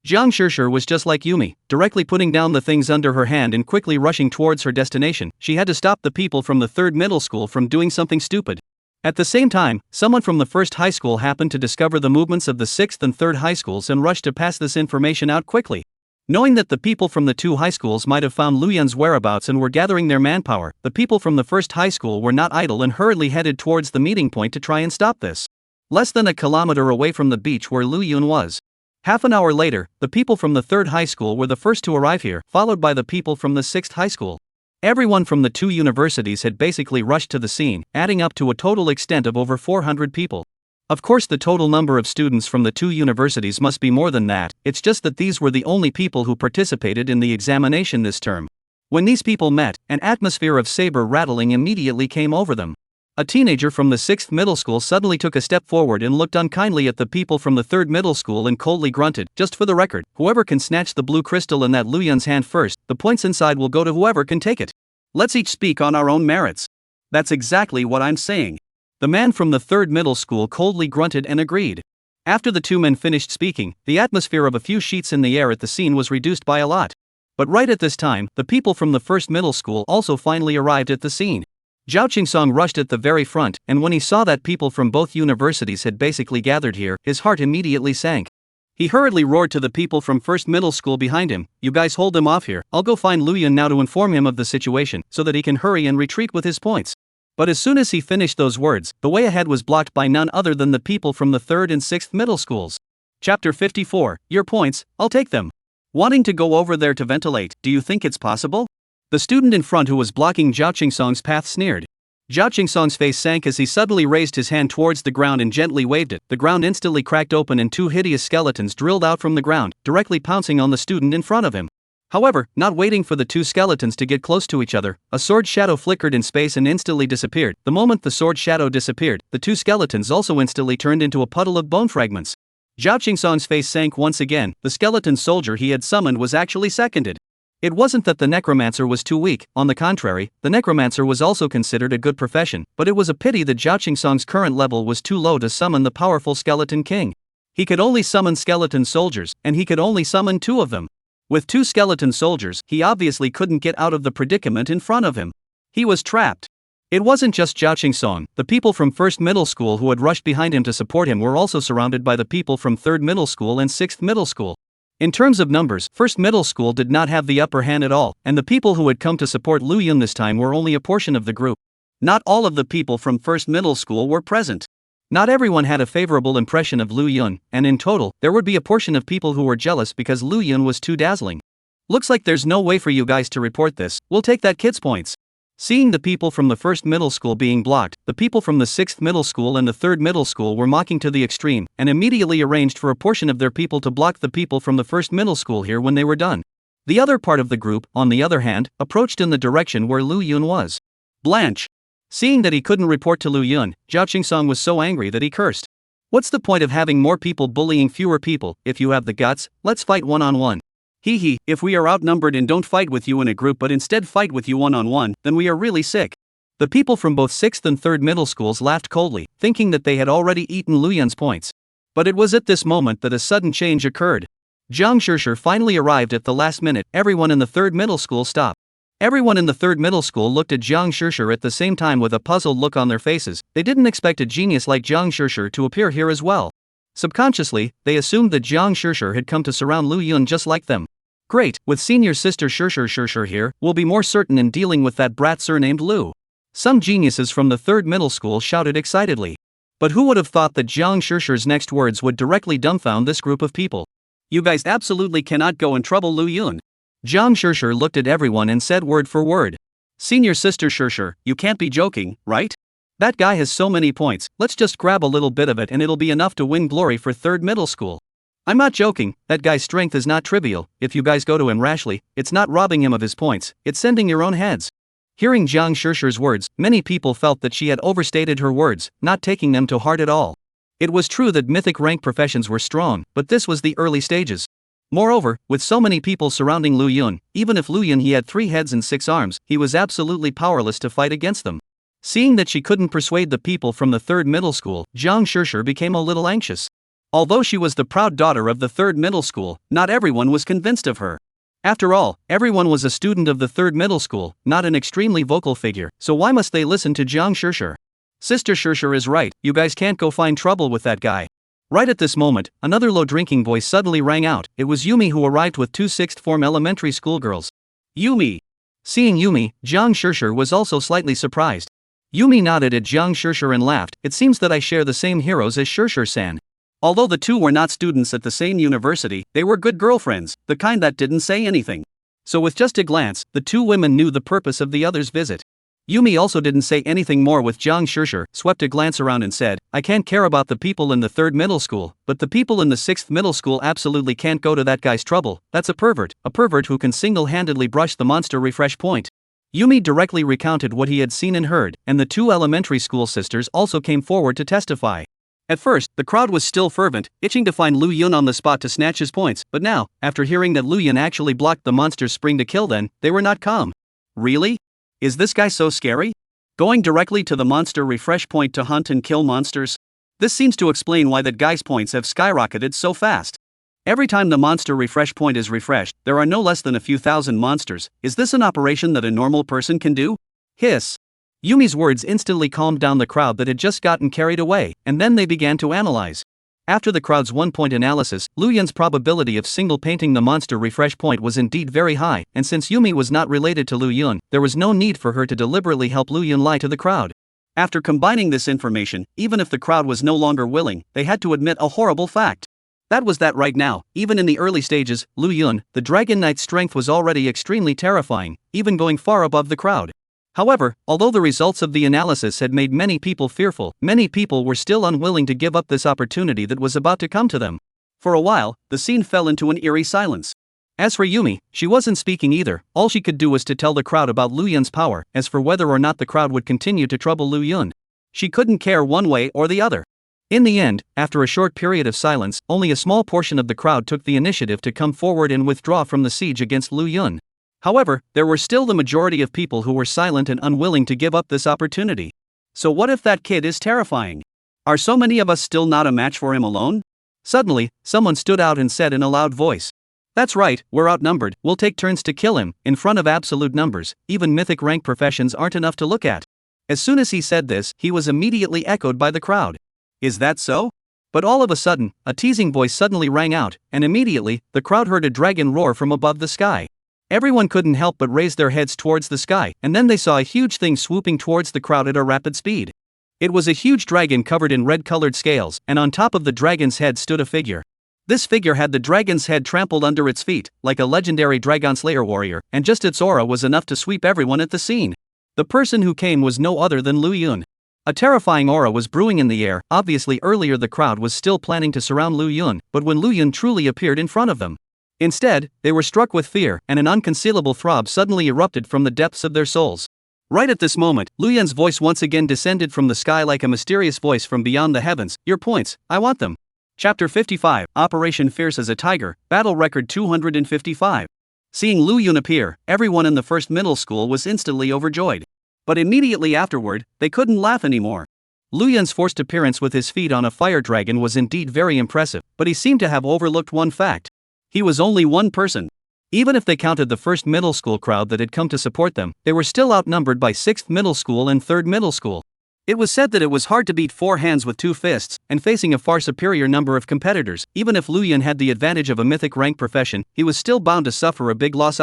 Jiang Shishir was just like Yumi, directly putting down the things under her hand and quickly rushing towards her destination. She had to stop the people from the 3rd middle school from doing something stupid. At the same time, someone from the 1st high school happened to discover the movements of the 6th and 3rd high schools and rushed to pass this information out quickly. Knowing that the people from the 2 high schools might have found Lu Yun's whereabouts and were gathering their manpower, the people from the 1st high school were not idle and hurriedly headed towards the meeting point to try and stop this. Less than a kilometer away from the beach where Lu Yun was. Half an hour later, the people from the 3rd high school were the first to arrive here, followed by the people from the 6th high school. Everyone from the 2 universities had basically rushed to the scene, adding up to a total extent of over 400 people. Of course, the total number of students from the 2 universities must be more than that, it's just that these were the only people who participated in the examination this term. When these people met, an atmosphere of saber rattling immediately came over them. A teenager from the 6th middle school suddenly took a step forward and looked unkindly at the people from the 3rd middle school and coldly grunted, "Just for the record, whoever can snatch the blue crystal in that Lu Yun's hand first, the points inside will go to whoever can take it. Let's each speak on our own merits." "That's exactly what I'm saying." The man from the 3rd middle school coldly grunted and agreed. After the 2 men finished speaking, the atmosphere of a few sheets in the air at the scene was reduced by a lot. But right at this time, the people from the 1st middle school also finally arrived at the scene. Zhao Qingsong rushed at the very front, and when he saw that people from both universities had basically gathered here, his heart immediately sank. He hurriedly roared to the people from 1st middle school behind him, "You guys hold him off here, I'll go find Lu Yun now to inform him of the situation, so that he can hurry and retreat with his points." But as soon as he finished those words, the way ahead was blocked by none other than the people from the 3rd and 6th middle schools. Chapter 54, Your points, I'll take them. Wanting to go over there to ventilate, do you think it's possible? The student in front who was blocking Zhao Qingsong's path sneered. Zhao Qingsong's face sank as he suddenly raised his hand towards the ground and gently waved it. The ground instantly cracked open and 2 hideous skeletons drilled out from the ground, directly pouncing on the student in front of him. However, not waiting for the 2 skeletons to get close to each other, a sword shadow flickered in space and instantly disappeared. The moment the sword shadow disappeared, the 2 skeletons also instantly turned into a puddle of bone fragments. Zhao Qingsong's face sank once again. The skeleton soldier he had summoned was actually seconded. It wasn't that the necromancer was too weak, on the contrary, the necromancer was also considered a good profession, but it was a pity that Zhao Qingsong's current level was too low to summon the powerful skeleton king. He could only summon skeleton soldiers, and he could only summon 2 of them. With 2 skeleton soldiers, he obviously couldn't get out of the predicament in front of him. He was trapped. It wasn't just Zhao Qingsong, the people from 1st middle school who had rushed behind him to support him were also surrounded by the people from 3rd middle school and 6th middle school. In terms of numbers, 1st middle school did not have the upper hand at all, and the people who had come to support Lu Yun this time were only a portion of the group. Not all of the people from 1st middle school were present. Not everyone had a favorable impression of Lu Yun, and in total, there would be a portion of people who were jealous because Lu Yun was too dazzling. "Looks like there's no way for you guys to report this, we'll take that kid's points." Seeing the people from the 1st middle school being blocked, the people from the 6th middle school and the 3rd middle school were mocking to the extreme, and immediately arranged for a portion of their people to block the people from the 1st middle school here when they were done. The other part of the group, on the other hand, approached in the direction where Lu Yun was. Blanche. Seeing that he couldn't report to Lu Yun, Zhao Qingsong was so angry that he cursed. "What's the point of having more people bullying fewer people? If you have the guts, let's fight one-on-one. Hee, if we are outnumbered and don't fight with you in a group but instead fight with you one-on-one, then we are really sick." The people from both 6th and 3rd middle schools laughed coldly, thinking that they had already eaten Lu Yun's points. But it was at this moment that a sudden change occurred. Jiang Shishir finally arrived at the last minute. Everyone in the 3rd middle school stopped. Everyone in the 3rd middle school looked at Jiang Shishir at the same time with a puzzled look on their faces. They didn't expect a genius like Jiang Shishir to appear here as well. Subconsciously, they assumed that Jiang Shishir had come to surround Lu Yun just like them. Great, with senior sister Shishir here, we'll be more certain in dealing with that brat surnamed Lu. Some geniuses from the 3rd middle school shouted excitedly. But who would have thought that Jiang Shishir's next words would directly dumbfound this group of people? "You guys absolutely cannot go and trouble Lu Yun." Jiang Shishir looked at everyone and said word for word. "Senior sister Shishir, you can't be joking, right? That guy has so many points, let's just grab a little bit of it and it'll be enough to win glory for 3rd middle school. I'm not joking, that guy's strength is not trivial. If you guys go to him rashly, it's not robbing him of his points, it's sending your own heads." Hearing Jiang Shishir's words, many people felt that she had overstated her words, not taking them to heart at all. It was true that mythic rank professions were strong, but this was the early stages. Moreover, with so many people surrounding Lu Yun, even if Lu Yun he had 3 heads and 6 arms, he was absolutely powerless to fight against them. Seeing that she couldn't persuade the people from the 3rd middle school, Jiang Shishir became a little anxious. Although she was the proud daughter of the 3rd middle school, not everyone was convinced of her. After all, everyone was a student of the 3rd middle school, not an extremely vocal figure, so why must they listen to Jiang Shishir? Sister Shishir is right, you guys can't go find trouble with that guy. Right at this moment, another low drinking voice suddenly rang out. It was Yumi, who arrived with 2 6th form elementary school girls. Yumi. Seeing Yumi, Jiang Shishir was also slightly surprised. Yumi nodded at Jiang Shishir and laughed. It seems that I share the same heroes as Shishir-san. Although the two were not students at the same university, they were good girlfriends, the kind that didn't say anything. So with just a glance, the two women knew the purpose of the other's visit. Yumi also didn't say anything more, with Jiang Shishir swept a glance around and said, I can't care about the people in the 3rd middle school, but the people in the 6th middle school absolutely can't go to that guy's trouble. That's a pervert who can single-handedly brush the monster refresh point. Yumi directly recounted what he had seen and heard, and the 2 elementary school sisters also came forward to testify. At first, the crowd was still fervent, itching to find Lu Yun on the spot to snatch his points, but now, after hearing that Lu Yun actually blocked the monster's spring to kill them, they were not calm. Really? Is this guy so scary? Going directly to the monster refresh point to hunt and kill monsters? This seems to explain why that guy's points have skyrocketed so fast. Every time the monster refresh point is refreshed, there are no less than a few thousand monsters. Is this an operation that a normal person can do? Hiss. Yumi's words instantly calmed down the crowd that had just gotten carried away, and then they began to analyze. After the crowd's 1-point analysis, Lu Yun's probability of single painting the monster refresh point was indeed very high, and since Yumi was not related to Lu Yun, there was no need for her to deliberately help Lu Yun lie to the crowd. After combining this information, even if the crowd was no longer willing, they had to admit a horrible fact. That was that right now, even in the early stages, Lu Yun, the Dragon Knight's strength was already extremely terrifying, even going far above the crowd. However, although the results of the analysis had made many people fearful, many people were still unwilling to give up this opportunity that was about to come to them. For a while, the scene fell into an eerie silence. As for Yumi, she wasn't speaking either. All she could do was to tell the crowd about Lu Yun's power. As for whether or not the crowd would continue to trouble Lu Yun, she couldn't care one way or the other. In the end, after a short period of silence, only a small portion of the crowd took the initiative to come forward and withdraw from the siege against Lu Yun. However, there were still the majority of people who were silent and unwilling to give up this opportunity. So what if that kid is terrifying? Are so many of us still not a match for him alone? Suddenly, someone stood out and said in a loud voice, That's right, we're outnumbered, we'll take turns to kill him. In front of absolute numbers, even mythic rank professions aren't enough to look at. As soon as he said this, he was immediately echoed by the crowd. Is that so? But all of a sudden, a teasing voice suddenly rang out, and immediately, the crowd heard a dragon roar from above the sky. Everyone couldn't help but raise their heads towards the sky, and then they saw a huge thing swooping towards the crowd at a rapid speed. It was a huge dragon covered in red-colored scales, and on top of the dragon's head stood a figure. This figure had the dragon's head trampled under its feet, like a legendary dragon slayer warrior, and just its aura was enough to sweep everyone at the scene. The person who came was no other than Lu Yun. A terrifying aura was brewing in the air. Obviously earlier the crowd was still planning to surround Lu Yun, but when Lu Yun truly appeared in front of them, instead, they were struck with fear, and an unconcealable throb suddenly erupted from the depths of their souls. Right at this moment, Lu Yun's voice once again descended from the sky like a mysterious voice from beyond the heavens. Your points, I want them. Chapter 55, Operation Fierce as a Tiger, Battle Record 255. Seeing Lu Yun appear, everyone in the 1st middle school was instantly overjoyed. But immediately afterward, they couldn't laugh anymore. Lu Yun's forced appearance with his feet on a fire dragon was indeed very impressive, but he seemed to have overlooked one fact. He was only one person. Even if they counted the 1st middle school crowd that had come to support them, they were still outnumbered by 6th middle school and 3rd middle school. It was said that it was hard to beat 4 hands with 2 fists, and facing a far superior number of competitors, even if Lu Yun had the advantage of a mythic rank profession, he was still bound to suffer a big loss.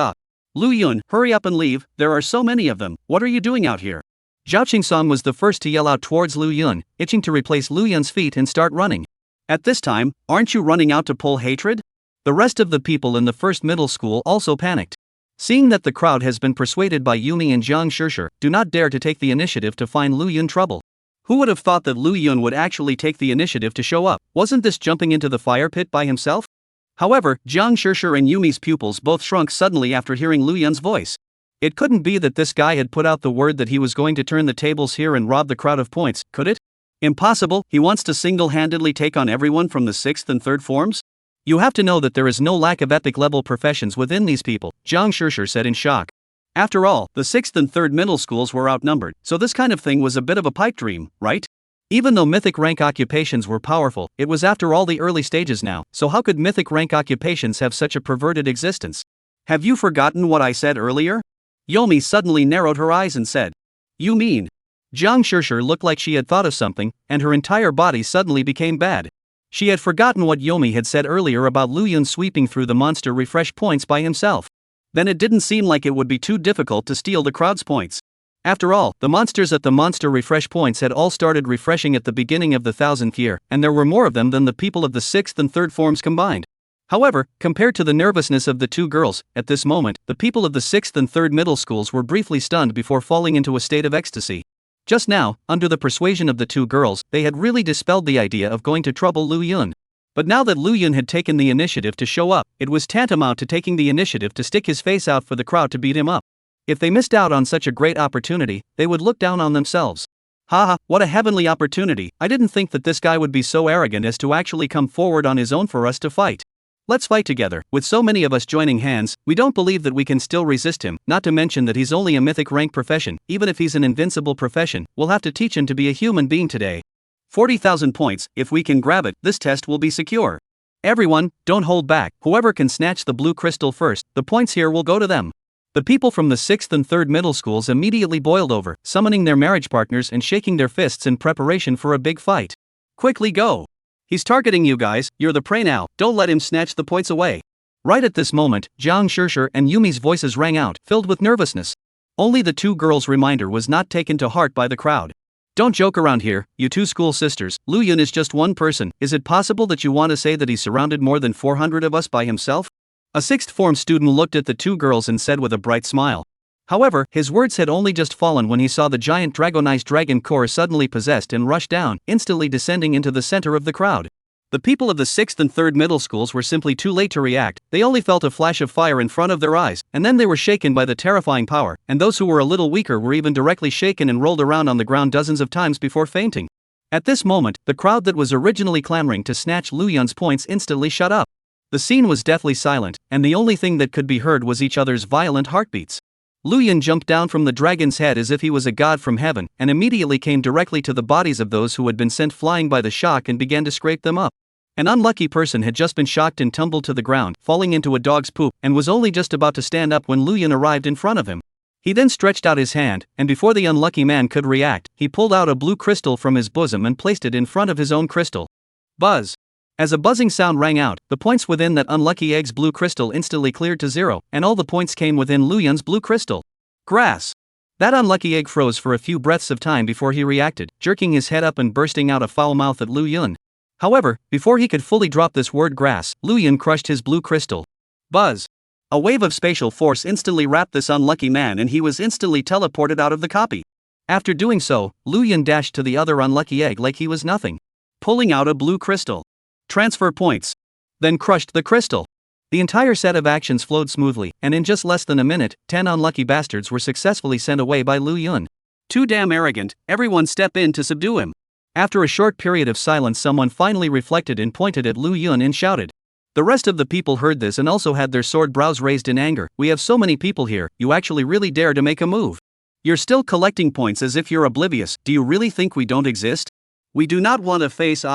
Lu Yun, hurry up and leave, there are so many of them, what are you doing out here? Zhao Qing was the first to yell out towards Lu Yun, itching to replace Lu Yun's feet and start running. At this time, aren't you running out to pull hatred? The rest of the people in the 1st middle school also panicked. Seeing that the crowd has been persuaded by Yumi and Jiang Shishir, do not dare to take the initiative to find Lu Yun trouble. Who would have thought that Lu Yun would actually take the initiative to show up? Wasn't this jumping into the fire pit by himself? However, Jiang Shishir and Yumi's pupils both shrunk suddenly after hearing Lu Yun's voice. It couldn't be that this guy had put out the word that he was going to turn the tables here and rob the crowd of points, could it? Impossible, he wants to single-handedly take on everyone from the 6th and 3rd forms? You have to know that there is no lack of epic-level professions within these people, Jiang Shishir said in shock. After all, the 6th and 3rd middle schools were outnumbered, so this kind of thing was a bit of a pipe dream, right? Even though mythic rank occupations were powerful, it was after all the early stages now, so how could mythic rank occupations have such a perverted existence? Have you forgotten what I said earlier? Yomi suddenly narrowed her eyes and said. You mean? Jiang Shishir looked like she had thought of something, and her entire body suddenly became bad. She had forgotten what Yomi had said earlier about Lu Yun sweeping through the monster refresh points by himself. Then it didn't seem like it would be too difficult to steal the crowd's points. After all, the monsters at the monster refresh points had all started refreshing at the beginning of the 1000th year, and there were more of them than the people of the 6th and 3rd forms combined. However, compared to the nervousness of the two girls, at this moment, the people of the 6th and 3rd middle schools were briefly stunned before falling into a state of ecstasy. Just now, under the persuasion of the two girls, they had really dispelled the idea of going to trouble Lu Yun. But now that Lu Yun had taken the initiative to show up, it was tantamount to taking the initiative to stick his face out for the crowd to beat him up. If they missed out on such a great opportunity, they would look down on themselves. Haha, what a heavenly opportunity. I didn't think that this guy would be so arrogant as to actually come forward on his own for us to fight. Let's fight together. With so many of us joining hands, we don't believe that we can still resist him, not to mention that he's only a mythic rank profession. Even if he's an invincible profession, we'll have to teach him to be a human being today. 40,000 points, if we can grab it, this test will be secure. Everyone, don't hold back. Whoever can snatch the blue crystal first, the points here will go to them. The people from the 6th and 3rd middle schools immediately boiled over, summoning their marriage partners and shaking their fists in preparation for a big fight. Quickly go! He's targeting you guys, you're the prey now, don't let him snatch the points away. Right at this moment, Jiang Shishir and Yumi's voices rang out, filled with nervousness. Only the two girls' reminder was not taken to heart by the crowd. Don't joke around here, you two school sisters. Lu Yun is just one person. Is it possible that you want to say that he's surrounded more than 400 of us by himself? A 6th form student looked at the two girls and said with a bright smile. However, his words had only just fallen when he saw the giant dragonized dragon core suddenly possessed and rush down, instantly descending into the center of the crowd. The people of the 6th and 3rd middle schools were simply too late to react. They only felt a flash of fire in front of their eyes, and then they were shaken by the terrifying power, and those who were a little weaker were even directly shaken and rolled around on the ground dozens of times before fainting. At this moment, the crowd that was originally clamoring to snatch Lu Yun's points instantly shut up. The scene was deathly silent, and the only thing that could be heard was each other's violent heartbeats. Lu Yun jumped down from the dragon's head as if he was a god from heaven, and immediately came directly to the bodies of those who had been sent flying by the shock and began to scrape them up. An unlucky person had just been shocked and tumbled to the ground, falling into a dog's poop, and was only just about to stand up when Lu Yun arrived in front of him. He then stretched out his hand, and before the unlucky man could react, he pulled out a blue crystal from his bosom and placed it in front of his own crystal. Buzz! As a buzzing sound rang out, the points within that unlucky egg's blue crystal instantly cleared to 0, and all the points came within Lu Yun's blue crystal. Grass! That unlucky egg froze for a few breaths of time before he reacted, jerking his head up and bursting out a foul mouth at Lu Yun. However, before he could fully drop this word grass, Lu Yun crushed his blue crystal. Buzz! A wave of spatial force instantly wrapped this unlucky man and he was instantly teleported out of the copy. After doing so, Lu Yun dashed to the other unlucky egg like he was nothing. Pulling out a blue crystal. Transfer points. Then crushed the crystal. The entire set of actions flowed smoothly, and in just less than a minute, 10 unlucky bastards were successfully sent away by Lu Yun. Too damn arrogant, everyone step in to subdue him. After a short period of silence, someone finally reflected and pointed at Lu Yun and shouted. The rest of the people heard this and also had their sword brows raised in anger. We have so many people here, you actually really dare to make a move. You're still collecting points as if you're oblivious. Do you really think we don't exist? We do not want to face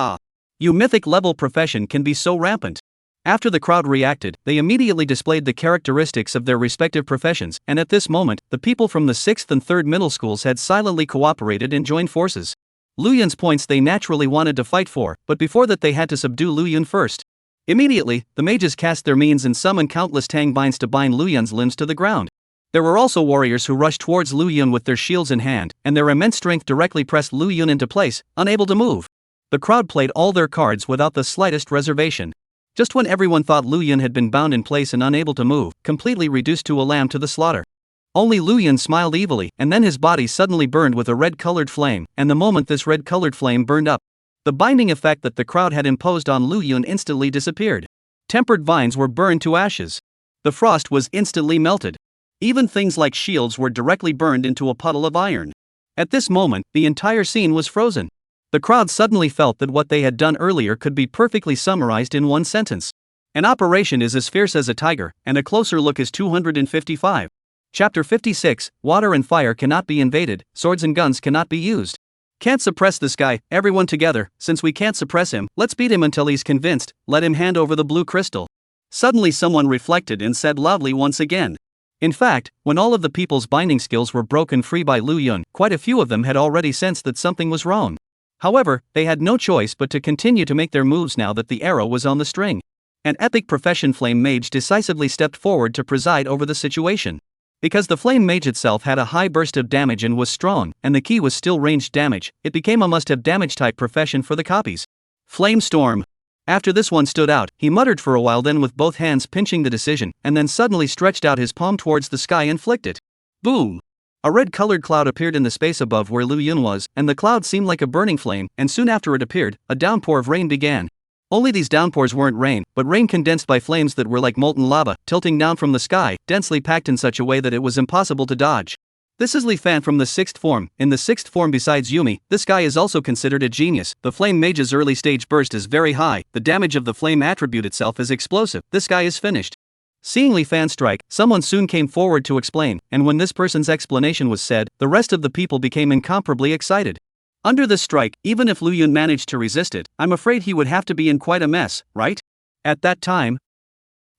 You mythic level profession can be so rampant. After the crowd reacted, they immediately displayed the characteristics of their respective professions, and at this moment, the people from the 6th and 3rd middle schools had silently cooperated and joined forces. Lu Yun's points they naturally wanted to fight for, but before that they had to subdue Lu Yun first. Immediately, the mages cast their means and summoned countless tang binds to bind Lu Yun's limbs to the ground. There were also warriors who rushed towards Lu Yun with their shields in hand, and their immense strength directly pressed Lu Yun into place, unable to move. The crowd played all their cards without the slightest reservation. Just when everyone thought Lu Yun had been bound in place and unable to move, completely reduced to a lamb to the slaughter, only Lu Yun smiled evilly, and then his body suddenly burned with a red-colored flame, and the moment this red-colored flame burned up, the binding effect that the crowd had imposed on Lu Yun instantly disappeared. Tempered vines were burned to ashes. The frost was instantly melted. Even things like shields were directly burned into a puddle of iron. At this moment, the entire scene was frozen. The crowd suddenly felt that what they had done earlier could be perfectly summarized in one sentence. An operation is as fierce as a tiger, and a closer look is 255. Chapter 56, Water and fire cannot be invaded, swords and guns cannot be used. Can't suppress this guy, everyone together. Since we can't suppress him, let's beat him until he's convinced. Let him hand over the blue crystal. Suddenly someone reflected and said loudly once again. In fact, when all of the people's binding skills were broken free by Lu Yun, quite a few of them had already sensed that something was wrong. However, they had no choice but to continue to make their moves now that the arrow was on the string. An epic profession flame mage decisively stepped forward to preside over the situation. Because the flame mage itself had a high burst of damage and was strong, and the key was still ranged damage, it became a must-have damage type profession for the copies. Flame Storm. After this one stood out, he muttered for a while, then with both hands pinching the decision, and then suddenly stretched out his palm towards the sky and flicked it. Boom! A red-colored cloud appeared in the space above where Lu Yun was, and the cloud seemed like a burning flame, and soon after it appeared, a downpour of rain began. Only these downpours weren't rain, but rain condensed by flames that were like molten lava, tilting down from the sky, densely packed in such a way that it was impossible to dodge. This is Li Fan from the 6th form. In the 6th form, besides Yumi, this guy is also considered a genius. The flame mage's early stage burst is very high, the damage of the flame attribute itself is explosive. This guy is finished. Seeing Li Fan strike, someone soon came forward to explain, and when this person's explanation was said, the rest of the people became incomparably excited. Under this strike, even if Lu Yun managed to resist it, I'm afraid he would have to be in quite a mess, right? At that time,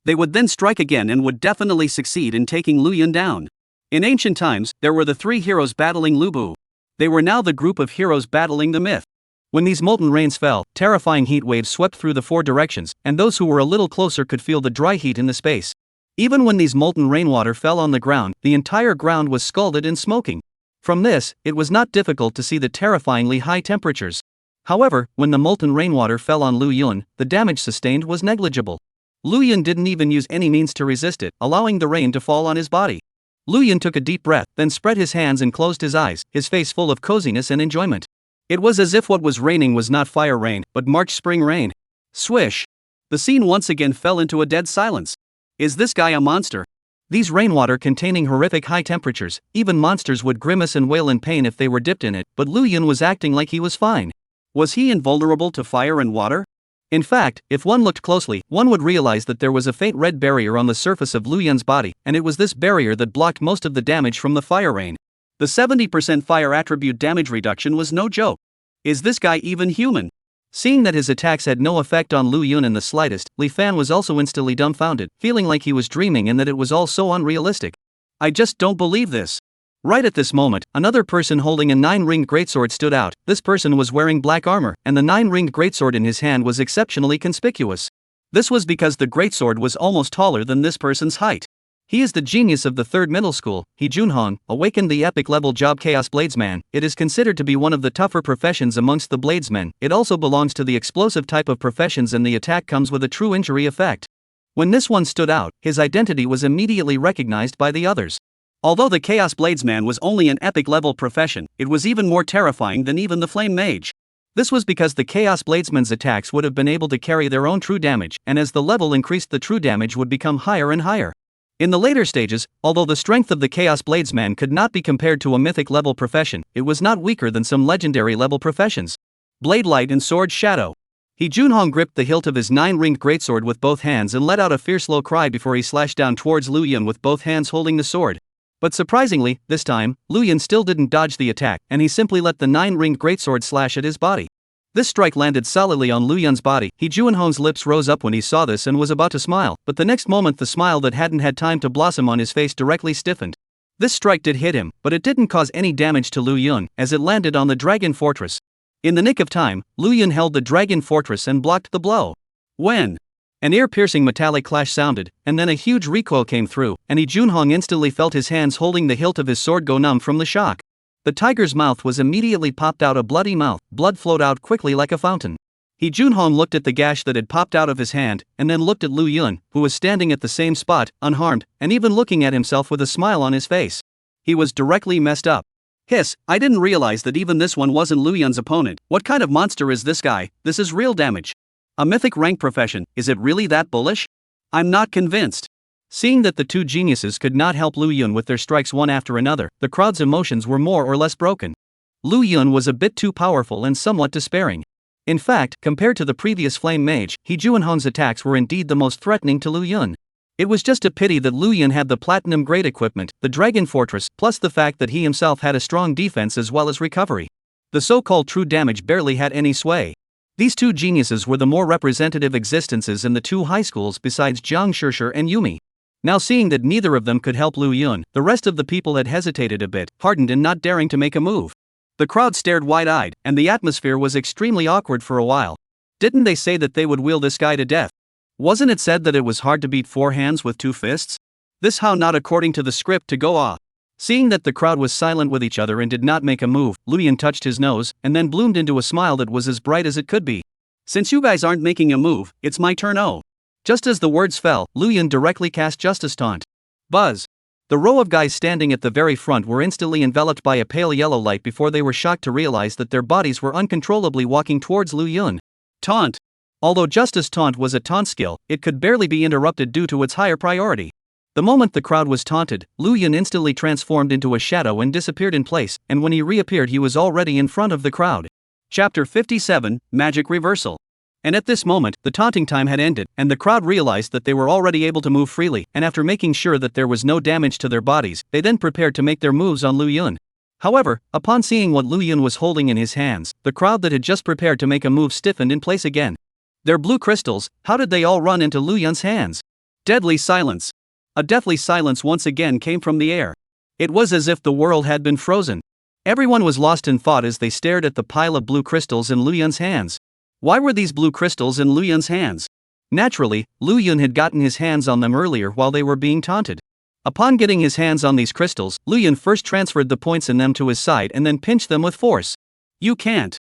they would then strike again and would definitely succeed in taking Lu Yun down. In ancient times, there were the 3 heroes battling Lu Bu. They were now the group of heroes battling the myth. When these molten rains fell, terrifying heat waves swept through the 4 directions, and those who were a little closer could feel the dry heat in the space. Even when these molten rainwater fell on the ground, the entire ground was scalded and smoking. From this, it was not difficult to see the terrifyingly high temperatures. However, when the molten rainwater fell on Lu Yun, the damage sustained was negligible. Lu Yun didn't even use any means to resist it, allowing the rain to fall on his body. Lu Yun took a deep breath, then spread his hands and closed his eyes, his face full of coziness and enjoyment. It was as if what was raining was not fire rain, but March spring rain. Swish! The scene once again fell into a dead silence. Is this guy a monster? These rainwater containing horrific high temperatures, even monsters would grimace and wail in pain if they were dipped in it, but Lu Yun was acting like he was fine. Was he invulnerable to fire and water? In fact, if one looked closely, one would realize that there was a faint red barrier on the surface of Lu Yun's body, and it was this barrier that blocked most of the damage from the fire rain. The 70% fire attribute damage reduction was no joke. Is this guy even human? Seeing that his attacks had no effect on Lu Yun in the slightest, Li Fan was also instantly dumbfounded, feeling like he was dreaming and that it was all so unrealistic. I just don't believe this. Right at this moment, another person holding a 9-ringed greatsword stood out. This person was wearing black armor, and the 9-ringed greatsword in his hand was exceptionally conspicuous. This was because the greatsword was almost taller than this person's height. He is the genius of the 3rd middle school. He Junhong, awakened the epic level job Chaos Bladesman. It is considered to be one of the tougher professions amongst the bladesmen. It also belongs to the explosive type of professions, and the attack comes with a true injury effect. When this one stood out, his identity was immediately recognized by the others. Although the Chaos Bladesman was only an epic level profession, it was even more terrifying than even the Flame Mage. This was because the Chaos Bladesman's attacks would have been able to carry their own true damage, and as the level increased, the true damage would become higher and higher. In the later stages, although the strength of the Chaos Bladesman could not be compared to a mythic level profession, it was not weaker than some legendary level professions. Blade Light and Sword Shadow. He Junhong gripped the hilt of his 9-ringed greatsword with both hands and let out a fierce low cry before he slashed down towards Lu Yun with both hands holding the sword. But surprisingly, this time, Lu Yun still didn't dodge the attack, and he simply let the 9-ringed greatsword slash at his body. This strike landed solidly on Lu Yun's body. He Junhong's lips rose up when he saw this and was about to smile, but the next moment the smile that hadn't had time to blossom on his face directly stiffened. This strike did hit him, but it didn't cause any damage to Lu Yun, as it landed on the Dragon Fortress. In the nick of time, Lu Yun held the Dragon Fortress and blocked the blow. When an ear-piercing metallic clash sounded, and then a huge recoil came through, and He Junhong instantly felt his hands holding the hilt of his sword go numb from the shock. The tiger's mouth was immediately popped out a bloody mouth, blood flowed out quickly like a fountain. He Junhong looked at the gash that had popped out of his hand, and then looked at Lu Yun, who was standing at the same spot, unharmed, and even looking at himself with a smile on his face. He was directly messed up. Hiss, I didn't realize that even this one wasn't Lu Yun's opponent. What kind of monster is this guy? This is real damage. A mythic rank profession, is it really that bullish? I'm not convinced. Seeing that the two geniuses could not help Lu Yun with their strikes one after another, the crowd's emotions were more or less broken. Lu Yun was a bit too powerful and somewhat despairing. In fact, compared to the previous Flame Mage, He Junhong's attacks were indeed the most threatening to Lu Yun. It was just a pity that Lu Yun had the Platinum Grade equipment, the Dragon Fortress, plus the fact that he himself had a strong defense as well as recovery. The so-called true damage barely had any sway. These two geniuses were the more representative existences in the two high schools besides Jiang Shishir and Yumi. Now seeing that neither of them could help Lu Yun, the rest of the people had hesitated a bit, hardened and not daring to make a move. The crowd stared wide-eyed, and the atmosphere was extremely awkward for a while. Didn't they say that they would wheel this guy to death? Wasn't it said that it was hard to beat four hands with two fists? This how not according to the script to go off. Seeing that the crowd was silent with each other and did not make a move, Lu Yun touched his nose, and then bloomed into a smile that was as bright as it could be. Since you guys aren't making a move, it's my turn. Oh. Just as the words fell, Lu Yun directly cast Justice Taunt. Buzz. The row of guys standing at the very front were instantly enveloped by a pale yellow light before they were shocked to realize that their bodies were uncontrollably walking towards Lu Yun. Taunt. Although Justice Taunt was a taunt skill, it could barely be interrupted due to its higher priority. The moment the crowd was taunted, Lu Yun instantly transformed into a shadow and disappeared in place, and when he reappeared he was already in front of the crowd. Chapter 57, Magic Reversal. And at this moment, the taunting time had ended, and the crowd realized that they were already able to move freely, and after making sure that there was no damage to their bodies, they then prepared to make their moves on Lu Yun. However, upon seeing what Lu Yun was holding in his hands, the crowd that had just prepared to make a move stiffened in place again. Their blue crystals, how did they all run into Lu Yun's hands? Deadly silence. A deathly silence once again came from the air. It was as if the world had been frozen. Everyone was lost in thought as they stared at the pile of blue crystals in Lu Yun's hands. Why were these blue crystals in Lu Yun's hands? Naturally, Lu Yun had gotten his hands on them earlier while they were being taunted. Upon getting his hands on these crystals, Lu Yun first transferred the points in them to his side and then pinched them with force. You can't.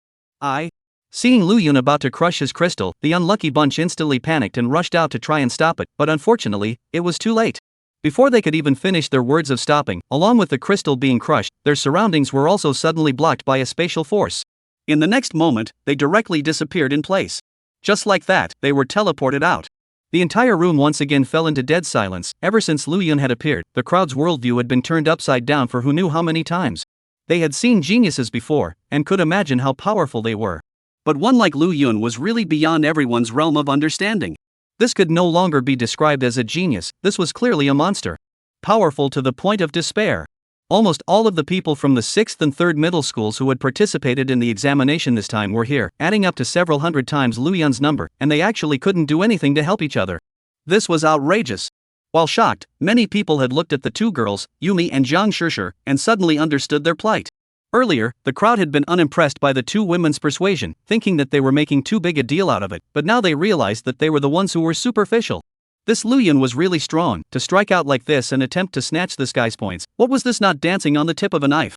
Seeing Lu Yun about to crush his crystal, the unlucky bunch instantly panicked and rushed out to try and stop it, but unfortunately, it was too late. Before they could even finish their words of stopping, along with the crystal being crushed, their surroundings were also suddenly blocked by a spatial force. In the next moment, they directly disappeared in place. Just like that, they were teleported out. The entire room once again fell into dead silence. Ever since Lu Yun had appeared, the crowd's worldview had been turned upside down for who knew how many times. They had seen geniuses before, and could imagine how powerful they were. But one like Lu Yun was really beyond everyone's realm of understanding. This could no longer be described as a genius, this was clearly a monster. Powerful to the point of despair. Almost all of the people from the 6th and 3rd middle schools who had participated in the examination this time were here, adding up to several hundred times Lu Yun's number, and they actually couldn't do anything to help each other. This was outrageous. While shocked, many people had looked at the two girls, Yumi and Jiang Shishir, and suddenly understood their plight. Earlier, the crowd had been unimpressed by the two women's persuasion, thinking that they were making too big a deal out of it, but now they realized that they were the ones who were superficial. This Lu Yun was really strong, to strike out like this and attempt to snatch this guy's points. What was this not dancing on the tip of a knife?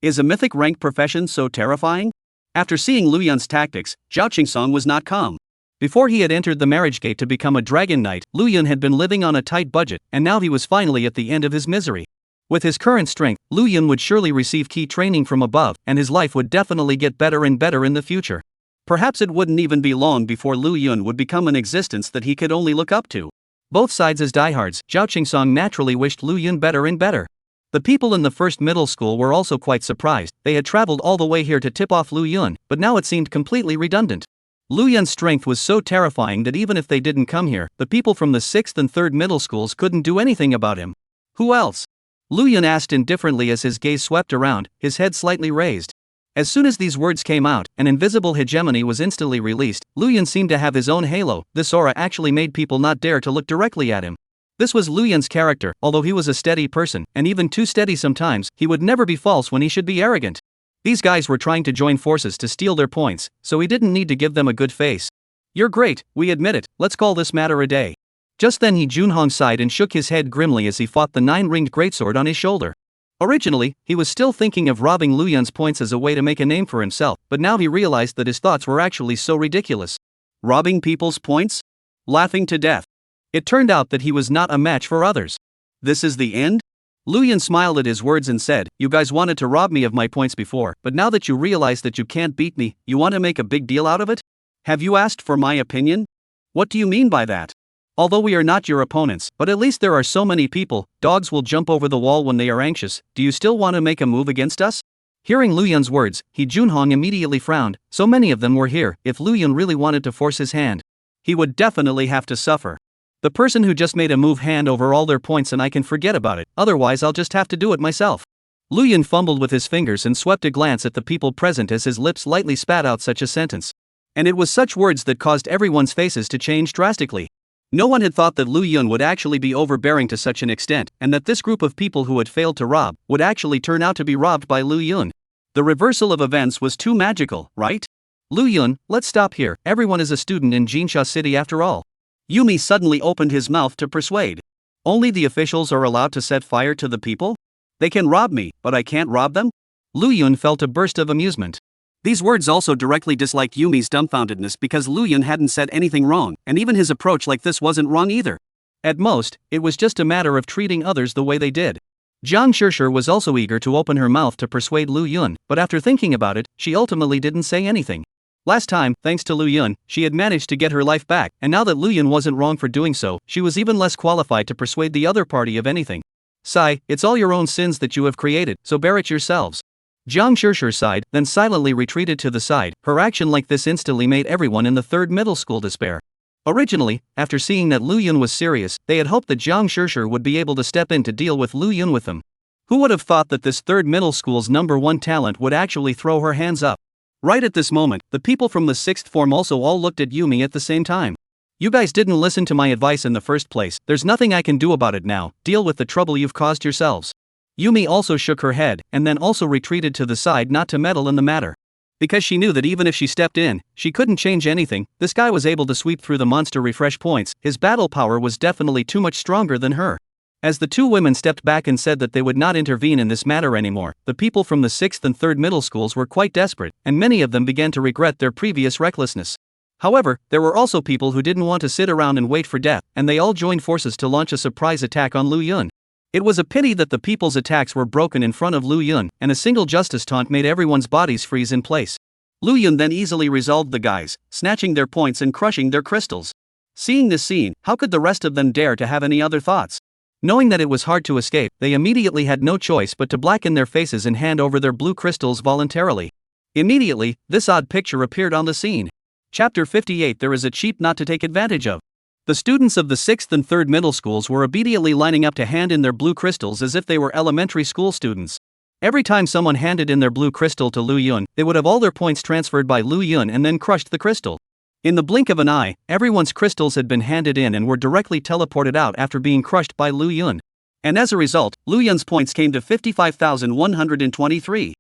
Is a mythic rank profession so terrifying? After seeing Lu Yun's tactics, Zhao Qingsong was not calm. Before he had entered the marriage gate to become a dragon knight, Lu Yun had been living on a tight budget, and now he was finally at the end of his misery. With his current strength, Lu Yun would surely receive key training from above, and his life would definitely get better and better in the future. Perhaps it wouldn't even be long before Lu Yun would become an existence that he could only look up to. Both sides as diehards, Zhao Qingsong naturally wished Lu Yun better and better. The people in the 1st middle school were also quite surprised. They had traveled all the way here to tip off Lu Yun, but now it seemed completely redundant. Lu Yun's strength was so terrifying that even if they didn't come here, the people from the 6th and 3rd middle schools couldn't do anything about him. Who else? Lu Yun asked indifferently as his gaze swept around, his head slightly raised. As soon as these words came out, an invisible hegemony was instantly released. Lu Yun seemed to have his own halo. This aura actually made people not dare to look directly at him. This was Lu Yun's character. Although he was a steady person, and even too steady sometimes, he would never be false when he should be arrogant. These guys were trying to join forces to steal their points, so he didn't need to give them a good face. You're great, we admit it, let's call this matter a day. Just then Junhong sighed and shook his head grimly as he fought the 9-ringed greatsword on his shoulder. Originally, he was still thinking of robbing Lu Yun's points as a way to make a name for himself, but now he realized that his thoughts were actually so ridiculous. Robbing people's points? Laughing to death. It turned out that he was not a match for others. This is the end? Lu Yun smiled at his words and said, you guys wanted to rob me of my points before, but now that you realize that you can't beat me, you want to make a big deal out of it? Have you asked for my opinion? What do you mean by that? Although we are not your opponents, but at least there are so many people, dogs will jump over the wall when they are anxious, do you still want to make a move against us? Hearing Lu Yun's words, Junhong immediately frowned. So many of them were here. If Lu Yun really wanted to force his hand, he would definitely have to suffer. The person who just made a move hand over all their points and I can forget about it, otherwise I'll just have to do it myself. Lu Yun fumbled with his fingers and swept a glance at the people present as his lips lightly spat out such a sentence. And it was such words that caused everyone's faces to change drastically. No one had thought that Lu Yun would actually be overbearing to such an extent, and that this group of people who had failed to rob would actually turn out to be robbed by Lu Yun. The reversal of events was too magical, right? Lu Yun, let's stop here, everyone is a student in Jinsha City after all. Yumi suddenly opened his mouth to persuade. Only the officials are allowed to set fire to the people? They can rob me, but I can't rob them? Lu Yun felt a burst of amusement. These words also directly disliked Yumi's dumbfoundedness because Lu Yun hadn't said anything wrong, and even his approach like this wasn't wrong either. At most, it was just a matter of treating others the way they did. Jiang Shishir was also eager to open her mouth to persuade Lu Yun, but after thinking about it, she ultimately didn't say anything. Last time, thanks to Lu Yun, she had managed to get her life back, and now that Lu Yun wasn't wrong for doing so, she was even less qualified to persuade the other party of anything. Sigh, it's all your own sins that you have created, so bear it yourselves. Jiang Shishir sighed, then silently retreated to the side. Her action like this instantly made everyone in the third middle school despair. Originally, after seeing that Lu Yun was serious, they had hoped that Jiang Shishir would be able to step in to deal with Lu Yun with them. Who would have thought that this third middle school's #1 talent would actually throw her hands up? Right at this moment, the people from the sixth form also all looked at Yumi at the same time. You guys didn't listen to my advice in the first place, there's nothing I can do about it now, deal with the trouble you've caused yourselves. Yumi also shook her head, and then also retreated to the side not to meddle in the matter. Because she knew that even if she stepped in, she couldn't change anything. This guy was able to sweep through the monster refresh points, his battle power was definitely too much stronger than her. As the two women stepped back and said that they would not intervene in this matter anymore, the people from the 6th and 3rd middle schools were quite desperate, and many of them began to regret their previous recklessness. However, there were also people who didn't want to sit around and wait for death, and they all joined forces to launch a surprise attack on Lu Yun. It was a pity that the people's attacks were broken in front of Lu Yun, and a single justice taunt made everyone's bodies freeze in place. Lu Yun then easily resolved the guys, snatching their points and crushing their crystals. Seeing this scene, how could the rest of them dare to have any other thoughts? Knowing that it was hard to escape, they immediately had no choice but to blacken their faces and hand over their blue crystals voluntarily. Immediately, this odd picture appeared on the scene. Chapter 58. There is a cheap not to take advantage of. The students of the 6th and 3rd middle schools were immediately lining up to hand in their blue crystals as if they were elementary school students. Every time someone handed in their blue crystal to Lu Yun, they would have all their points transferred by Lu Yun and then crushed the crystal. In the blink of an eye, everyone's crystals had been handed in and were directly teleported out after being crushed by Lu Yun. And as a result, Lu Yun's points came to 55,123.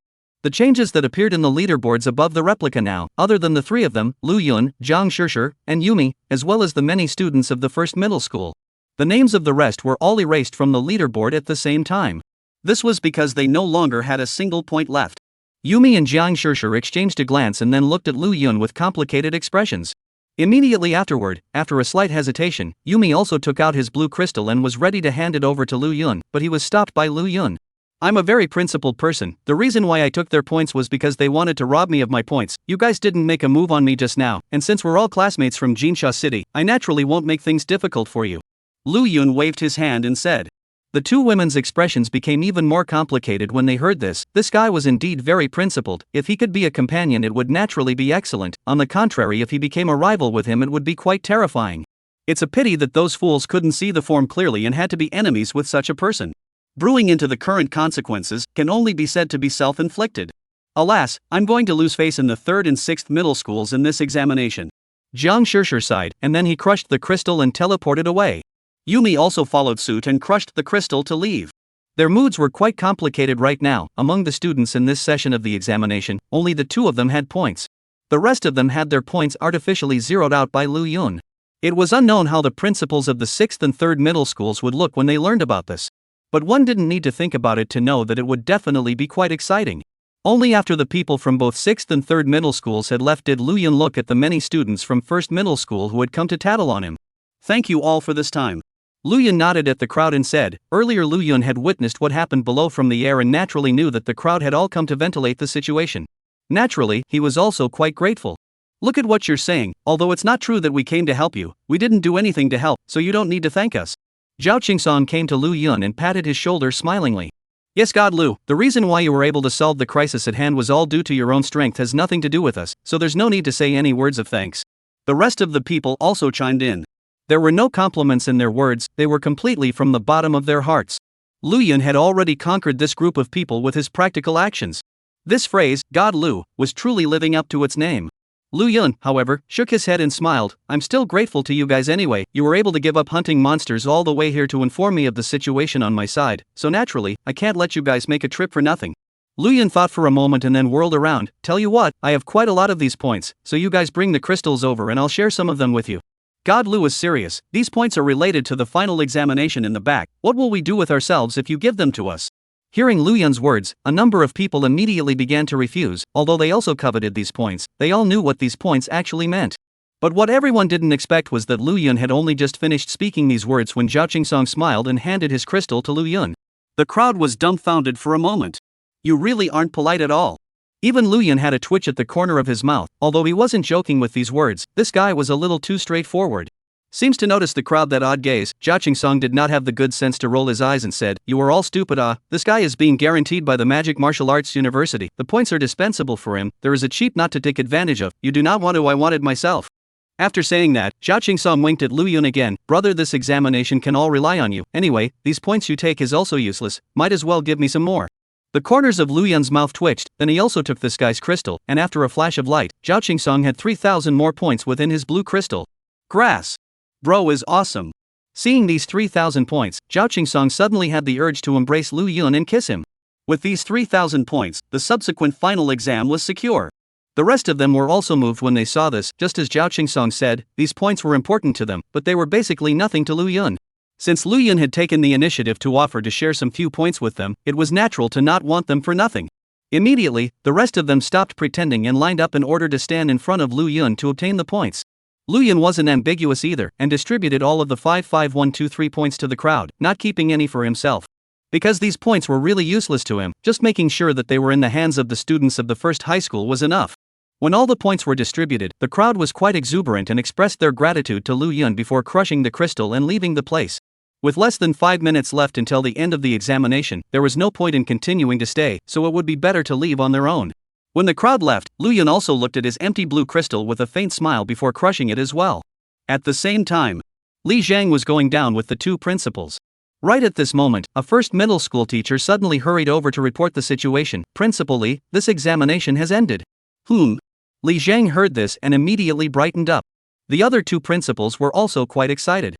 The changes that appeared in the leaderboards above the replica now, other than the three of them, Lu Yun, Jiang Shishir, and Yumi, as well as the many students of the first middle school. The names of the rest were all erased from the leaderboard at the same time. This was because they no longer had a single point left. Yumi and Jiang Shishir exchanged a glance and then looked at Lu Yun with complicated expressions. Immediately afterward, after a slight hesitation, Yumi also took out his blue crystal and was ready to hand it over to Lu Yun, but he was stopped by Lu Yun. I'm a very principled person, the reason why I took their points was because they wanted to rob me of my points. You guys didn't make a move on me just now, and since we're all classmates from Jinsha City, I naturally won't make things difficult for you. Lu Yun waved his hand and said. The two women's expressions became even more complicated when they heard this. This guy was indeed very principled. If he could be a companion it would naturally be excellent, on the contrary if he became a rival with him it would be quite terrifying. It's a pity that those fools couldn't see the form clearly and had to be enemies with such a person. Brewing into the current consequences can only be said to be self-inflicted. Alas, I'm going to lose face in the 3rd and 6th middle schools in this examination. Jiang Shishir sighed, and then he crushed the crystal and teleported away. Yumi also followed suit and crushed the crystal to leave. Their moods were quite complicated right now. Among the students in this session of the examination, only the two of them had points. The rest of them had their points artificially zeroed out by Lu Yun. It was unknown how the principals of the 6th and 3rd middle schools would look when they learned about this. But one didn't need to think about it to know that it would definitely be quite exciting. Only after the people from both 6th and 3rd middle schools had left did Lu Yun look at the many students from 1st middle school who had come to tattle on him. Thank you all for this time. Lu Yun nodded at the crowd and said, earlier Lu Yun had witnessed what happened below from the air and naturally knew that the crowd had all come to ventilate the situation. Naturally, he was also quite grateful. Look at what you're saying, although it's not true that we came to help you, we didn't do anything to help, so you don't need to thank us. Zhao Qingsong came to Lu Yun and patted his shoulder smilingly. Yes God Lu, the reason why you were able to solve the crisis at hand was all due to your own strength, has nothing to do with us, so there's no need to say any words of thanks. The rest of the people also chimed in. There were no compliments in their words, they were completely from the bottom of their hearts. Lu Yun had already conquered this group of people with his practical actions. This phrase, God Lu, was truly living up to its name. Lu Yun, however, shook his head and smiled. I'm still grateful to you guys anyway. You were able to give up hunting monsters all the way here to inform me of the situation on my side, so naturally, I can't let you guys make a trip for nothing. Lu Yun thought for a moment and then whirled around. Tell you what, I have quite a lot of these points, so you guys bring the crystals over and I'll share some of them with you. God Lu was serious. These points are related to the final examination in the back. What will we do with ourselves if you give them to us? Hearing Lu Yun's words, a number of people immediately began to refuse. Although they also coveted these points, they all knew what these points actually meant. But what everyone didn't expect was that Lu Yun had only just finished speaking these words when Zhao Qingsong smiled and handed his crystal to Lu Yun. The crowd was dumbfounded for a moment. You really aren't polite at all. Even Lu Yun had a twitch at the corner of his mouth. Although he wasn't joking with these words, this guy was a little too straightforward. Seems to notice the crowd that odd gaze. Zhao Qingsong did not have the good sense to roll his eyes and said, "You are all stupid. This guy is being guaranteed by the Magic Martial Arts University. The points are dispensable for him. There is a cheap not to take advantage of. You do not want to. I wanted myself." After saying that, Zhao Qingsong winked at Lu Yun again. Brother, this examination can all rely on you. Anyway, these points you take is also useless. Might as well give me some more. The corners of Lu Yun's mouth twitched, then he also took this guy's crystal, and after a flash of light, Zhao Qingsong had 3,000 more points within his blue crystal. Grass. Bro is awesome. Seeing these 3,000 points, Zhao Qingsong suddenly had the urge to embrace Lu Yun and kiss him. With these 3,000 points, the subsequent final exam was secure. The rest of them were also moved when they saw this. Just as Zhao Qingsong said, these points were important to them, but they were basically nothing to Lu Yun. Since Lu Yun had taken the initiative to offer to share some few points with them, it was natural to not want them for nothing. Immediately, the rest of them stopped pretending and lined up in order to stand in front of Lu Yun to obtain the points. Lu Yun wasn't ambiguous either, and distributed all of the 5, 5, 1, 2, 3 points to the crowd, not keeping any for himself. Because these points were really useless to him, just making sure that they were in the hands of the students of the first high school was enough. When all the points were distributed, the crowd was quite exuberant and expressed their gratitude to Lu Yun before crushing the crystal and leaving the place. With less than 5 minutes left until the end of the examination, there was no point in continuing to stay, so it would be better to leave on their own. When the crowd left, Lu Yun also looked at his empty blue crystal with a faint smile before crushing it as well. At the same time, Li Zhang was going down with the two principals. Right at this moment, a first middle school teacher suddenly hurried over to report the situation. "Principal Li, this examination has ended." Li Zhang heard this and immediately brightened up. The other two principals were also quite excited.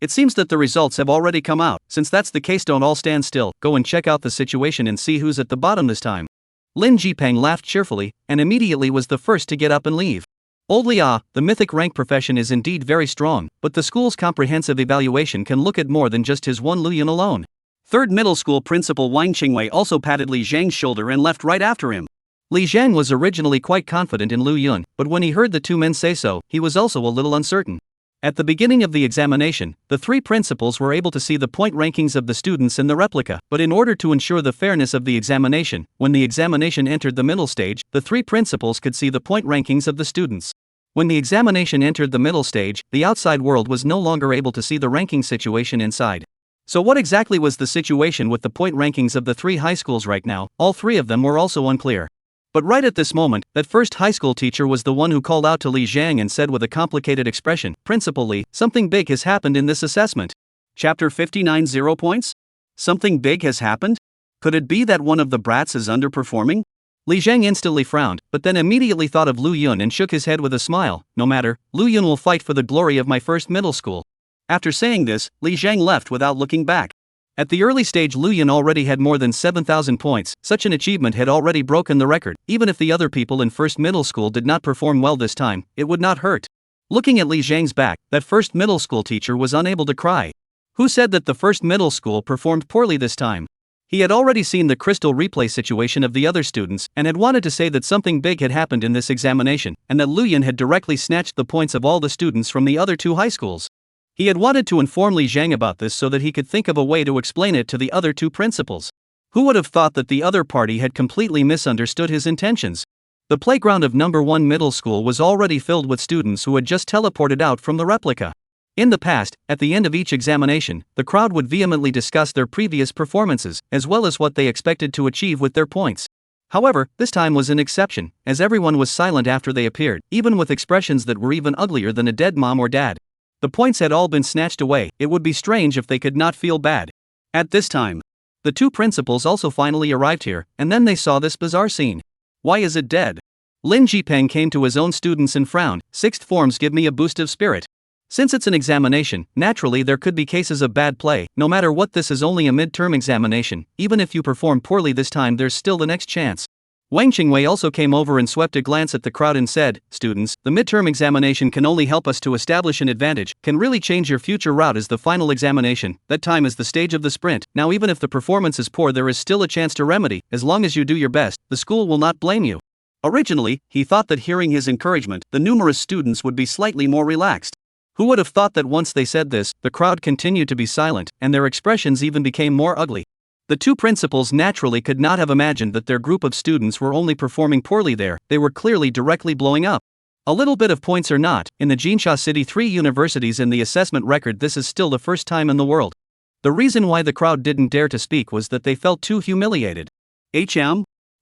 It seems that the results have already come out. Since that's the case, don't all stand still, go and check out the situation and see who's at the bottom this time. Lin Jipeng laughed cheerfully, and immediately was the first to get up and leave. Old Li, the mythic rank profession is indeed very strong, but the school's comprehensive evaluation can look at more than just his one Lu Yun alone. Third middle school principal Wang Qingwei also patted Li Zhang's shoulder and left right after him. Li Zhang was originally quite confident in Lu Yun, but when he heard the two men say so, he was also a little uncertain. At the beginning of the examination, the three principals were able to see the point rankings of the students in the replica, but in order to ensure the fairness of the examination, when the examination entered the middle stage, the three principals could see the point rankings of the students. When the examination entered the middle stage, the outside world was no longer able to see the ranking situation inside. So what exactly was the situation with the point rankings of the three high schools right now? All three of them were also unclear. But right at this moment, that first high school teacher was the one who called out to Li Zhang and said with a complicated expression, "Principal Li, something big has happened in this assessment." Chapter 59, 0 points? Something big has happened? Could it be that one of the brats is underperforming? Li Zhang instantly frowned, but then immediately thought of Lu Yun and shook his head with a smile. "No matter, Lu Yun will fight for the glory of my first middle school." After saying this, Li Zhang left without looking back. At the early stage, Lu Yun already had more than 7,000 points. Such an achievement had already broken the record. Even if the other people in first middle school did not perform well this time, it would not hurt. Looking at Li Zhang's back, that first middle school teacher was unable to cry. Who said that the first middle school performed poorly this time? He had already seen the crystal replay situation of the other students, and had wanted to say that something big had happened in this examination, and that Lu Yun had directly snatched the points of all the students from the other two high schools. He had wanted to inform Li Zhang about this so that he could think of a way to explain it to the other two principals. Who would have thought that the other party had completely misunderstood his intentions? The playground of number 1 middle school was already filled with students who had just teleported out from the replica. In the past, at the end of each examination, the crowd would vehemently discuss their previous performances, as well as what they expected to achieve with their points. However, this time was an exception, as everyone was silent after they appeared, even with expressions that were even uglier than a dead mom or dad. The points had all been snatched away. It would be strange if they could not feel bad. At this time, the two principals also finally arrived here, and then they saw this bizarre scene. Why is it dead? Lin Jipeng came to his own students and frowned. Sixth forms give me a boost of spirit. Since it's an examination, naturally there could be cases of bad play. No matter what, this is only a midterm examination. Even if you perform poorly this time, there's still the next chance. Wang Qingwei also came over and swept a glance at the crowd and said, "Students, the midterm examination can only help us to establish an advantage, can really change your future route as the final examination. That time is the stage of the sprint. Now even if the performance is poor, there is still a chance to remedy. As long as you do your best, the school will not blame you." Originally, he thought that hearing his encouragement, the numerous students would be slightly more relaxed. Who would have thought that once they said this, the crowd continued to be silent, and their expressions even became more ugly. The two principals naturally could not have imagined that their group of students were only performing poorly there, they were clearly directly blowing up. A little bit of points or not, in the Jinsha City 3 universities in the assessment record, this is still the first time in the world. The reason why the crowd didn't dare to speak was that they felt too humiliated.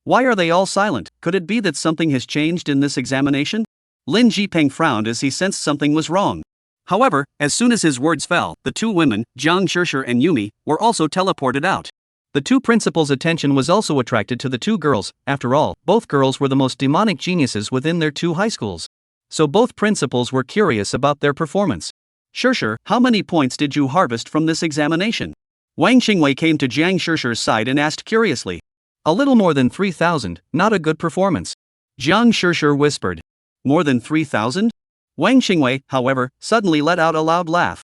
Why are they all silent? Could it be that something has changed in this examination? Lin Jipeng frowned as he sensed something was wrong. However, as soon as his words fell, the two women, Jiang Shishir and Yumi, were also teleported out. The two principals' attention was also attracted to the two girls. After all, both girls were the most demonic geniuses within their two high schools. So both principals were curious about their performance. "Shishir, how many points did you harvest from this examination?" Wang Qingwei came to Jiang Shishir's side and asked curiously. "A little more than 3,000, not a good performance." Jiang Shishir whispered. "More than 3,000? Wang Qingwei, however, suddenly let out a loud laugh.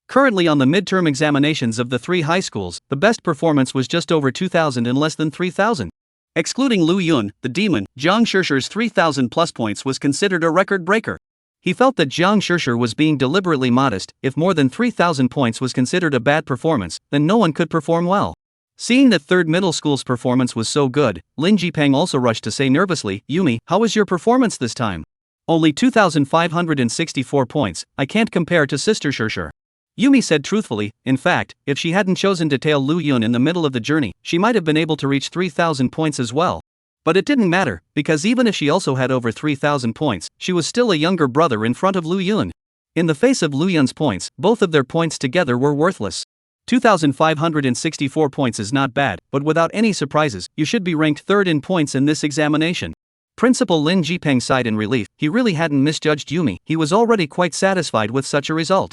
Currently on the midterm examinations of the three high schools, the best performance was just over 2,000 and less than 3,000. Excluding Lu Yun, the demon, Jiang Shishir's 3,000 plus points was considered a record breaker. He felt that Jiang Shishir was being deliberately modest. If more than 3,000 points was considered a bad performance, then no one could perform well. Seeing that third middle school's performance was so good, Lin Jipeng also rushed to say nervously, "Yumi, how was your performance this time?" "Only 2,564 points, I can't compare to Sister Shishir." Yumi said truthfully. In fact, if she hadn't chosen to tail Lu Yun in the middle of the journey, she might have been able to reach 3,000 points as well. But it didn't matter, because even if she also had over 3,000 points, she was still a younger brother in front of Lu Yun. In the face of Lu Yun's points, both of their points together were worthless. 2,564 points is not bad, but without any surprises, you should be ranked third in points in this examination. Principal Lin Jipeng sighed in relief. He really hadn't misjudged Yumi. He was already quite satisfied with such a result.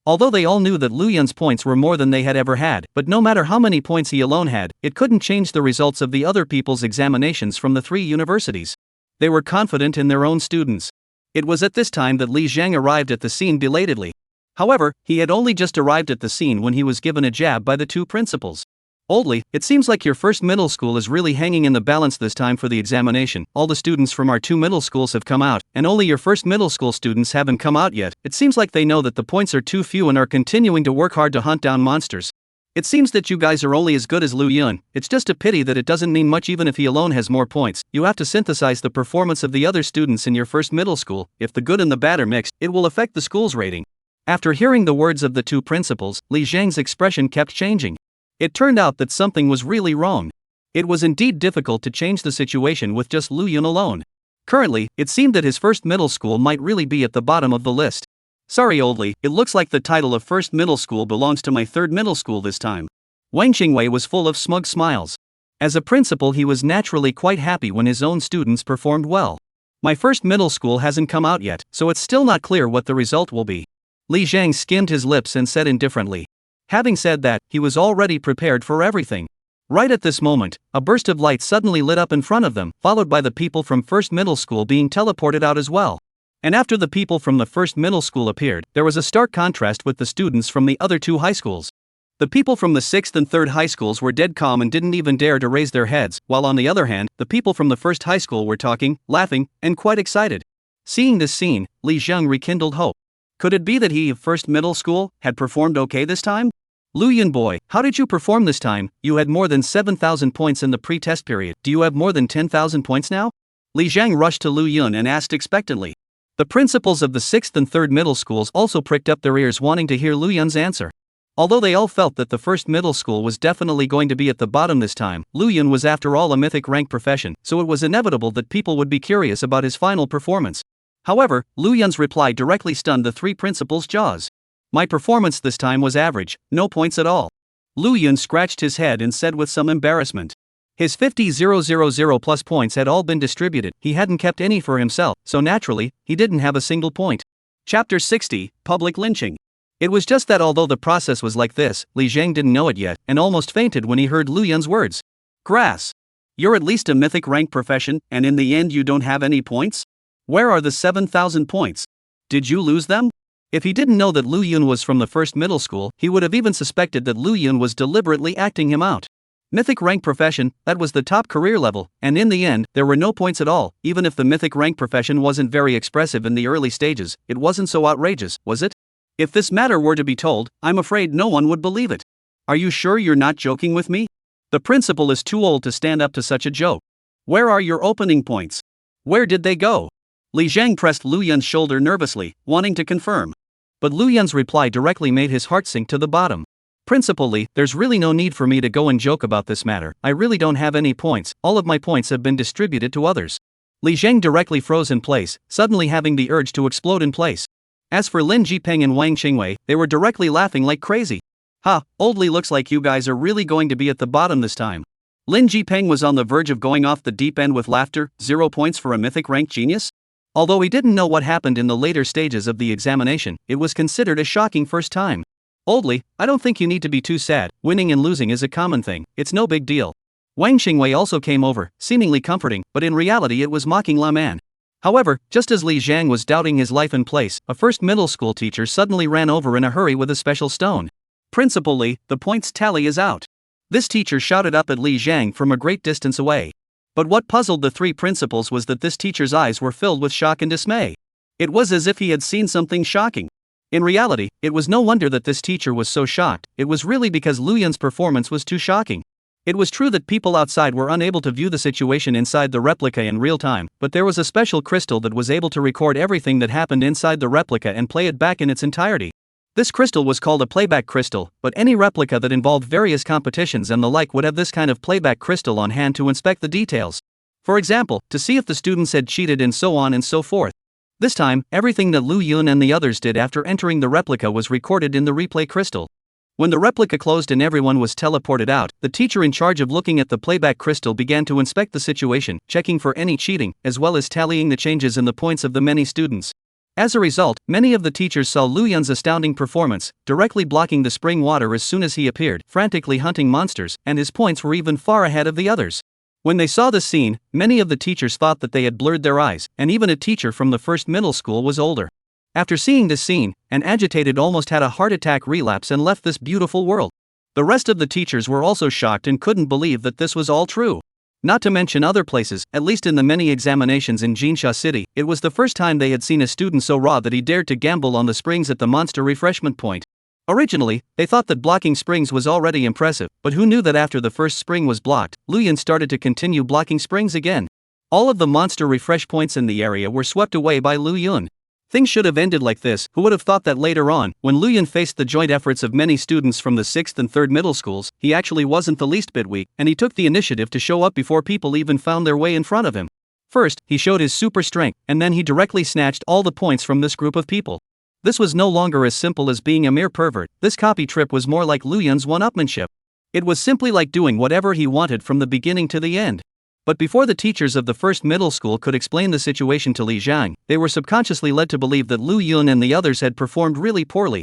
Although they all knew that Lu Yun's points were more than they had ever had, but no matter how many points he alone had, it couldn't change the results of the other people's examinations from the three universities. They were confident in their own students. It was at this time that Li Zhang arrived at the scene belatedly. However, he had only just arrived at the scene when he was given a jab by the two principals. "Oldly, it seems like your first middle school is really hanging in the balance this time for the examination. All the students from our two middle schools have come out, and only your first middle school students haven't come out yet. It seems like they know that the points are too few and are continuing to work hard to hunt down monsters. It seems that you guys are only as good as Lu Yun. It's just a pity that it doesn't mean much even if he alone has more points. You have to synthesize the performance of the other students in your first middle school. If the good and the bad are mixed, it will affect the school's rating." After hearing the words of the two principals, Li Zhang's expression kept changing. It turned out that something was really wrong. It was indeed difficult to change the situation with just Lu Yun alone. Currently, it seemed that his first middle school might really be at the bottom of the list. "Sorry Oldly, it looks like the title of first middle school belongs to my third middle school this time." Wang Qingwei was full of smug smiles. As a principal, he was naturally quite happy when his own students performed well. "My first middle school hasn't come out yet, so it's still not clear what the result will be." Li Zhang skimmed his lips and said indifferently. Having said that, he was already prepared for everything. Right at this moment, a burst of light suddenly lit up in front of them, followed by the people from first middle school being teleported out as well. And after the people from the first middle school appeared, there was a stark contrast with the students from the other two high schools. The people from the sixth and third high schools were dead calm and didn't even dare to raise their heads, while on the other hand, the people from the first high school were talking, laughing, and quite excited. Seeing this scene, Li Zhang rekindled hope. Could it be that he, of first middle school, had performed okay this time? "Lu Yun boy, how did you perform this time? You had more than 7,000 points in the pre-test period. Do you have more than 10,000 points now?" Li Zhang rushed to Lu Yun and asked expectantly. The principals of the sixth and third middle schools also pricked up their ears wanting to hear Lu Yun's answer. Although they all felt that the first middle school was definitely going to be at the bottom this time, Lu Yun was after all a mythic rank profession, so it was inevitable that people would be curious about his final performance. However, Lu Yun's reply directly stunned the three principals' jaws. "My performance this time was average, no points at all." Lu Yun scratched his head and said with some embarrassment. His 50,000 plus points had all been distributed, he hadn't kept any for himself, so naturally, he didn't have a single point. Chapter 60, Public Lynching. It was just that although the process was like this, Li Zhang didn't know it yet, and almost fainted when he heard Lu Yun's words. Grass. You're at least a mythic rank profession, and in the end you don't have any points? Where are the 7,000 points? Did you lose them? If he didn't know that Lu Yun was from the first middle school, he would have even suspected that Lu Yun was deliberately acting him out. Mythic rank profession, that was the top career level, and in the end, there were no points at all. Even if the mythic rank profession wasn't very expressive in the early stages, it wasn't so outrageous, was it? If this matter were to be told, I'm afraid no one would believe it. Are you sure you're not joking with me? The principal is too old to stand up to such a joke. Where are your opening points? Where did they go? Li Zhang pressed Lu Yun's shoulder nervously, wanting to confirm. But Lu Yun's reply directly made his heart sink to the bottom. Principal Li, there's really no need for me to go and joke about this matter. I really don't have any points, all of my points have been distributed to others. Li Zhang directly froze in place, suddenly having the urge to explode in place. As for Lin Jipeng and Wang Qingwei, they were directly laughing like crazy. Ha, old Li, looks like you guys are really going to be at the bottom this time. Lin Jipeng was on the verge of going off the deep end with laughter. 0 points for a mythic rank genius? Although he didn't know what happened in the later stages of the examination, it was considered a shocking first time. Old Li, I don't think you need to be too sad, winning and losing is a common thing, it's no big deal. Wang Qingwei also came over, seemingly comforting, but in reality it was mocking La Man. However, just as Li Zhang was doubting his life and place, a first middle school teacher suddenly ran over in a hurry with a special stone. Principal Li, the points tally is out. This teacher shouted up at Li Zhang from a great distance away. But what puzzled the three principals was that this teacher's eyes were filled with shock and dismay. It was as if he had seen something shocking. In reality, it was no wonder that this teacher was so shocked, it was really because Lu Yun's performance was too shocking. It was true that people outside were unable to view the situation inside the replica in real time, but there was a special crystal that was able to record everything that happened inside the replica and play it back in its entirety. This crystal was called a playback crystal, but any replica that involved various competitions and the like would have this kind of playback crystal on hand to inspect the details. For example, to see if the students had cheated and so on and so forth. This time, everything that Lu Yun and the others did after entering the replica was recorded in the replay crystal. When the replica closed and everyone was teleported out, the teacher in charge of looking at the playback crystal began to inspect the situation, checking for any cheating, as well as tallying the changes in the points of the many students. As a result, many of the teachers saw Lu Yun's astounding performance, directly blocking the spring water as soon as he appeared, frantically hunting monsters, and his points were even far ahead of the others. When they saw this scene, many of the teachers thought that they had blurred their eyes, and even a teacher from the first middle school was older. After seeing this scene, an agitated almost had a heart attack relapse and left this beautiful world. The rest of the teachers were also shocked and couldn't believe that this was all true. Not to mention other places, at least in the many examinations in Jinsha City, it was the first time they had seen a student so raw that he dared to gamble on the springs at the monster refreshment point. Originally, they thought that blocking springs was already impressive, but who knew that after the first spring was blocked, Lu Yun started to continue blocking springs again. All of the monster refresh points in the area were swept away by Lu Yun. Things should have ended like this. Who would have thought that later on, when Lu Yun faced the joint efforts of many students from the 6th and 3rd middle schools, he actually wasn't the least bit weak, and he took the initiative to show up before people even found their way in front of him. First, he showed his super strength, and then he directly snatched all the points from this group of people. This was no longer as simple as being a mere pervert. This copy trip was more like Lu Yun's one-upmanship. It was simply like doing whatever he wanted from the beginning to the end. But before the teachers of the first middle school could explain the situation to Li Zhang, they were subconsciously led to believe that Lu Yun and the others had performed really poorly.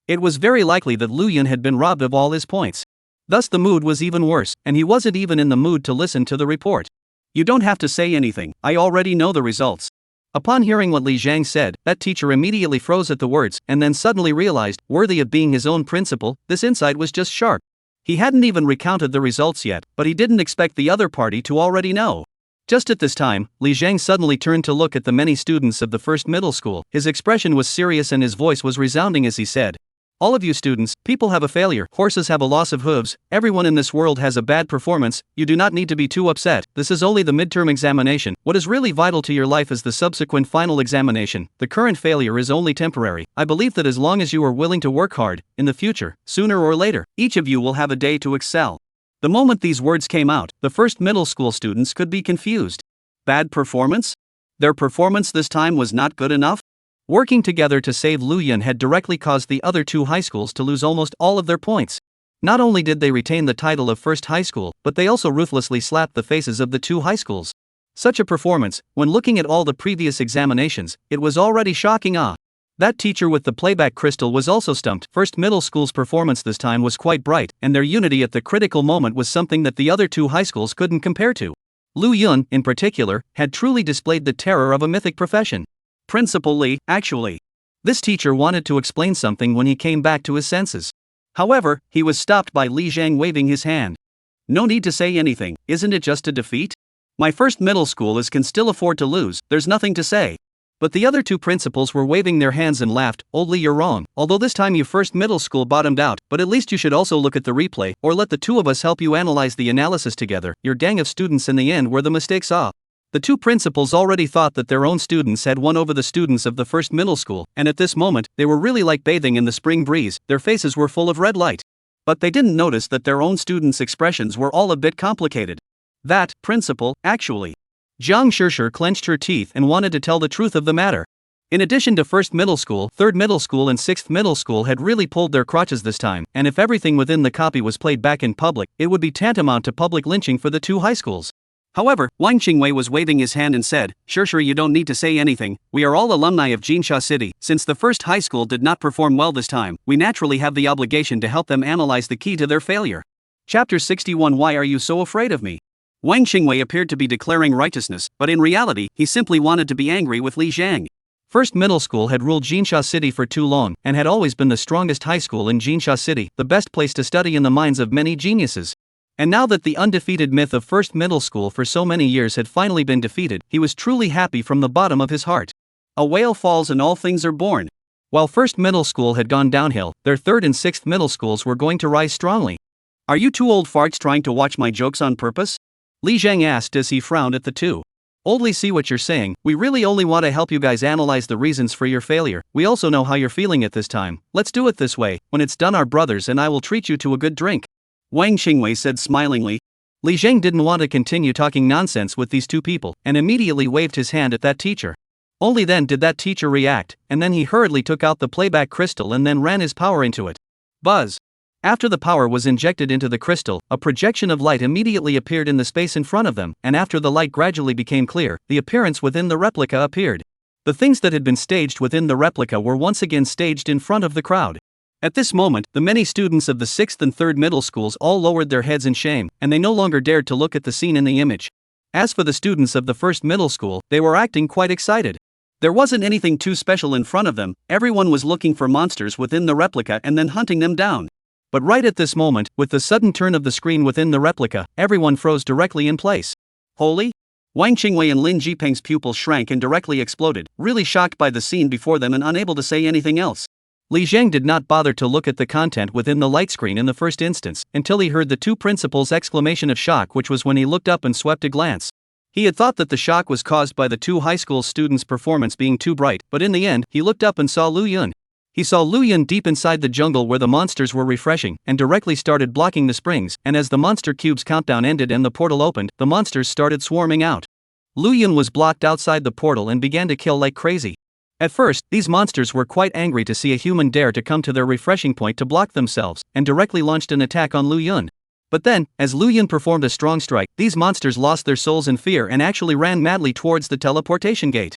It was very likely that Lu Yun had been robbed of all his points. Thus the mood was even worse, and he wasn't even in the mood to listen to the report. You don't have to say anything, I already know the results. Upon hearing what Li Zhang said, that teacher immediately froze at the words, and then suddenly realized, worthy of being his own principal, this insight was just sharp. He hadn't even recounted the results yet, but he didn't expect the other party to already know. Just at this time, Li Zhang suddenly turned to look at the many students of the first middle school. His expression was serious and his voice was resounding as he said, "All of you students, people have a failure, horses have a loss of hooves, everyone in this world has a bad performance, you do not need to be too upset, this is only the midterm examination, what is really vital to your life is the subsequent final examination, the current failure is only temporary, I believe that as long as you are willing to work hard, in the future, sooner or later, each of you will have a day to excel." The moment these words came out, the first middle school students could be confused. Bad performance? Their performance this time was not good enough? Working together to save Lu Yun had directly caused the other two high schools to lose almost all of their points. Not only did they retain the title of first high school, but they also ruthlessly slapped the faces of the two high schools. Such a performance, when looking at all the previous examinations, it was already shocking. That teacher with the playback crystal was also stumped. First middle school's performance this time was quite bright, and their unity at the critical moment was something that the other two high schools couldn't compare to. Lu Yun, in particular, had truly displayed the terror of a mythic profession. Principal Lee, actually. This teacher wanted to explain something when he came back to his senses. However, he was stopped by Li Zhang waving his hand. No need to say anything, isn't it just a defeat? My first middle school can still afford to lose, there's nothing to say. But the other two principals were waving their hands and laughed. Old Li, you're wrong. Although this time you first middle school bottomed out, but at least you should also look at the replay, or let the two of us help you analyze the analysis together. Your gang of students in the end were the mistakes. The two principals already thought that their own students had won over the students of the first middle school, and at this moment, they were really like bathing in the spring breeze. Their faces were full of red light. But they didn't notice that their own students' expressions were all a bit complicated. That principal, actually. Jiang Shishir clenched her teeth and wanted to tell the truth of the matter. In addition to first middle school, third middle school and sixth middle school had really pulled their crotches this time, and if everything within the copy was played back in public, it would be tantamount to public lynching for the two high schools. However, Wang Qingwei was waving his hand and said, Shishir, you don't need to say anything, we are all alumni of Jinsha City. Since the first high school did not perform well this time, we naturally have the obligation to help them analyze the key to their failure. Chapter 61. Why are you so afraid of me? Wang Qingwei appeared to be declaring righteousness, but in reality, he simply wanted to be angry with Li Zhang. First middle school had ruled Jinsha City for too long, and had always been the strongest high school in Jinsha City, the best place to study in the minds of many geniuses. And now that the undefeated myth of first middle school for so many years had finally been defeated, he was truly happy from the bottom of his heart. A whale falls and all things are born. While first middle school had gone downhill, their third and sixth middle schools were going to rise strongly. Are you two old farts trying to watch my jokes on purpose? Li Zhang asked as he frowned at the two. Oldly, see what you're saying, we really only want to help you guys analyze the reasons for your failure. We also know how you're feeling at this time. Let's do it this way, when it's done our brothers and I will treat you to a good drink. Wang Qingwei said smilingly. Li Zhang didn't want to continue talking nonsense with these two people, and immediately waved his hand at that teacher. Only then did that teacher react, and then he hurriedly took out the playback crystal and then ran his power into it. Buzz! After the power was injected into the crystal, a projection of light immediately appeared in the space in front of them, and after the light gradually became clear, the appearance within the replica appeared. The things that had been staged within the replica were once again staged in front of the crowd. At this moment, the many students of the 6th and 3rd middle schools all lowered their heads in shame, and they no longer dared to look at the scene in the image. As for the students of the 1st middle school, they were acting quite excited. There wasn't anything too special in front of them, everyone was looking for monsters within the replica and then hunting them down. But right at this moment, with the sudden turn of the screen within the replica, everyone froze directly in place. Holy? Wang Qingwei and Lin Jipeng's pupils shrank and directly exploded, really shocked by the scene before them and unable to say anything else. Li Zhang did not bother to look at the content within the light screen in the first instance, until he heard the two principals' exclamation of shock, which was when he looked up and swept a glance. He had thought that the shock was caused by the two high school students' performance being too bright, but in the end, he looked up and saw Lu Yun. He saw Lu Yun deep inside the jungle where the monsters were refreshing, and directly started blocking the springs, and as the monster cube's countdown ended and the portal opened, the monsters started swarming out. Lu Yun was blocked outside the portal and began to kill like crazy. At first, these monsters were quite angry to see a human dare to come to their refreshing point to block themselves, and directly launched an attack on Lu Yun. But then, as Lu Yun performed a strong strike, these monsters lost their souls in fear and actually ran madly towards the teleportation gate.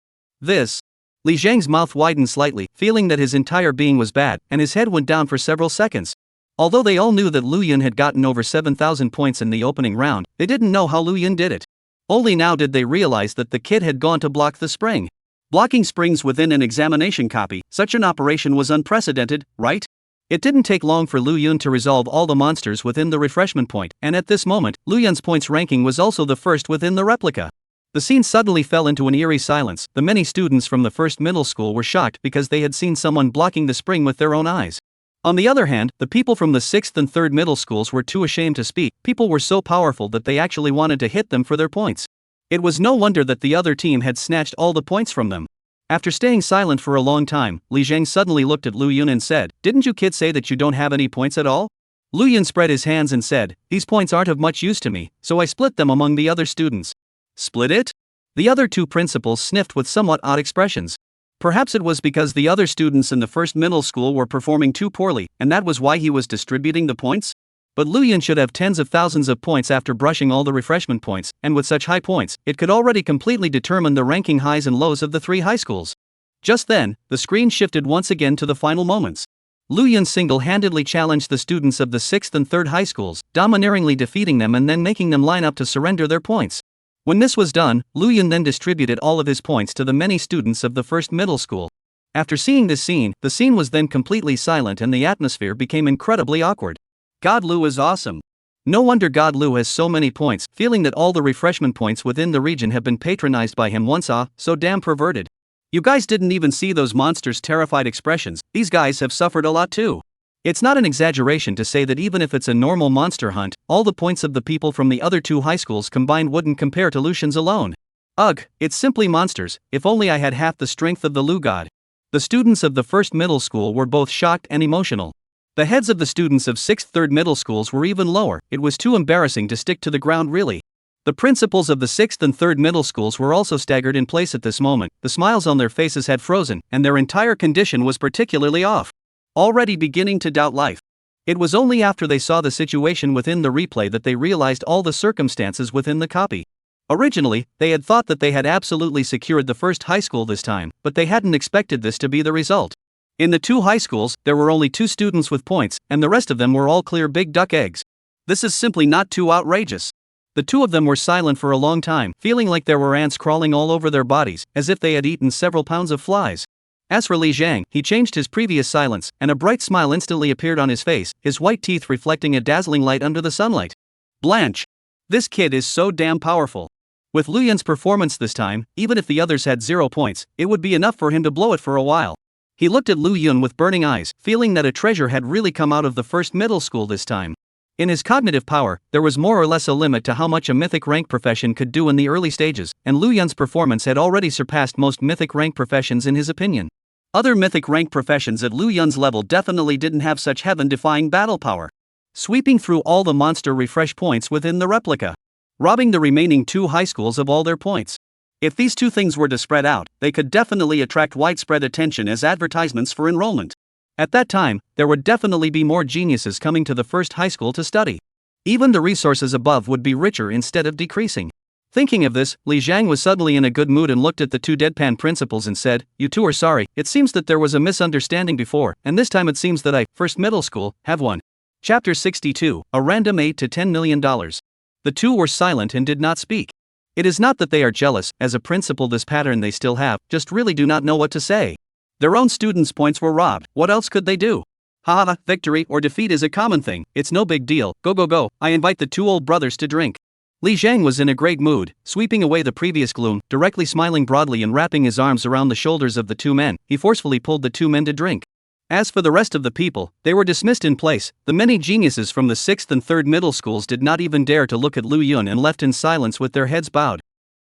Li Zhang's mouth widened slightly, feeling that his entire being was bad, and his head went down for several seconds. Although they all knew that Lu Yun had gotten over 7,000 points in the opening round, they didn't know how Lu Yun did it. Only now did they realize that the kid had gone to block the spring. Blocking springs within an examination copy, such an operation was unprecedented, right? It didn't take long for Lu Yun to resolve all the monsters within the refreshment point, and at this moment, Lu Yun's points ranking was also the first within the replica. The scene suddenly fell into an eerie silence. The many students from the 1st middle school were shocked because they had seen someone blocking the spring with their own eyes. On the other hand, the people from the 6th and 3rd middle schools were too ashamed to speak. People were so powerful that they actually wanted to hit them for their points. It was no wonder that the other team had snatched all the points from them. After staying silent for a long time, Li Zhang suddenly looked at Lu Yun and said, "Didn't you kids say that you don't have any points at all?" Lu Yun spread his hands and said, "These points aren't of much use to me, so I split them among the other students." Split it? The other two principals sniffed with somewhat odd expressions. Perhaps it was because the other students in the 1st middle school were performing too poorly, and that was why he was distributing the points? But Lu Yun should have tens of thousands of points after brushing all the refreshment points, and with such high points, it could already completely determine the ranking highs and lows of the 3 high schools. Just then, the screen shifted once again to the final moments. Lu Yun single-handedly challenged the students of the 6th and 3rd high schools, domineeringly defeating them and then making them line up to surrender their points. When this was done, Lu Yun then distributed all of his points to the many students of the 1st middle school. After seeing this scene, the scene was then completely silent and the atmosphere became incredibly awkward. God Lu is awesome. No wonder God Lu has so many points, feeling that all the refreshment points within the region have been patronized by him once. So damn perverted. You guys didn't even see those monsters' terrified expressions, these guys have suffered a lot too. It's not an exaggeration to say that even if it's a normal monster hunt, all the points of the people from the other 2 high schools combined wouldn't compare to Lucian's alone. Ugh, it's simply monsters, if only I had half the strength of the Lu god. The students of the 1st middle school were both shocked and emotional. The heads of the students of 6th 3rd middle schools were even lower, it was too embarrassing to stick to the ground really. The principals of the 6th and 3rd middle schools were also staggered in place at this moment, the smiles on their faces had frozen, and their entire condition was particularly off. Already beginning to doubt life. It was only after they saw the situation within the replay that they realized all the circumstances within the copy. Originally, they had thought that they had absolutely secured the 1st high school this time, but they hadn't expected this to be the result. In the 2 high schools, there were only 2 students with points, and the rest of them were all clear big duck eggs. This is simply not too outrageous. The 2 of them were silent for a long time, feeling like there were ants crawling all over their bodies, as if they had eaten several pounds of flies. As for Li Zhang, he changed his previous silence, and a bright smile instantly appeared on his face, his white teeth reflecting a dazzling light under the sunlight. Blanche! This kid is so damn powerful. With Lu Yun's performance this time, even if the others had 0 points, it would be enough for him to blow it for a while. He looked at Lu Yun with burning eyes, feeling that a treasure had really come out of the 1st middle school this time. In his cognitive power, there was more or less a limit to how much a mythic rank profession could do in the early stages, and Lu Yun's performance had already surpassed most mythic rank professions in his opinion. Other mythic rank professions at Lu Yun's level definitely didn't have such heaven-defying battle power. Sweeping through all the monster refresh points within the replica. Robbing the remaining 2 high schools of all their points. If these 2 things were to spread out, they could definitely attract widespread attention as advertisements for enrollment. At that time, there would definitely be more geniuses coming to the 1st high school to study. Even the resources above would be richer instead of decreasing. Thinking of this, Li Zhang was suddenly in a good mood and looked at the 2 deadpan principals and said, "You 2 are sorry, it seems that there was a misunderstanding before, and this time it seems that I, 1st middle school, have won." Chapter 62, a random $8 to $10 million. The 2 were silent and did not speak. It is not that they are jealous, as a principle this pattern they still have, just really do not know what to say. Their own students' points were robbed, what else could they do? Haha, victory or defeat is a common thing, it's no big deal, go go go, I invite the 2 old brothers to drink. Li Zhang was in a great mood, sweeping away the previous gloom, directly smiling broadly and wrapping his arms around the shoulders of the 2 men, he forcefully pulled the 2 men to drink. As for the rest of the people, they were dismissed in place. The many geniuses from the 6th and 3rd middle schools did not even dare to look at Lu Yun and left in silence with their heads bowed.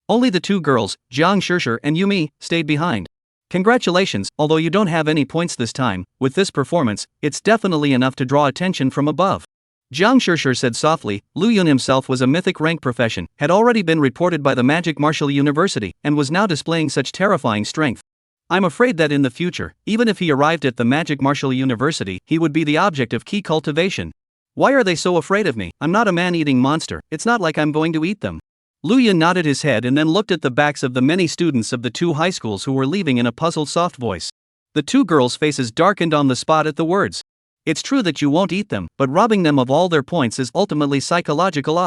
Only the 2 girls, Jiang Shishir and Yumi, stayed behind. Congratulations, although you don't have any points this time, with this performance, it's definitely enough to draw attention from above. Jiang Shishir said softly. Lu Yun himself was a mythic rank profession, had already been reported by the Magic Martial University, and was now displaying such terrifying strength. I'm afraid that in the future, even if he arrived at the Magic Martial University, he would be the object of key cultivation. Why are they so afraid of me? I'm not a man-eating monster, it's not like I'm going to eat them. Lu Yun nodded his head and then looked at the backs of the many students of the 2 high schools who were leaving in a puzzled soft voice. The 2 girls' faces darkened on the spot at the words. It's true that you won't eat them, but robbing them of all their points is ultimately psychological.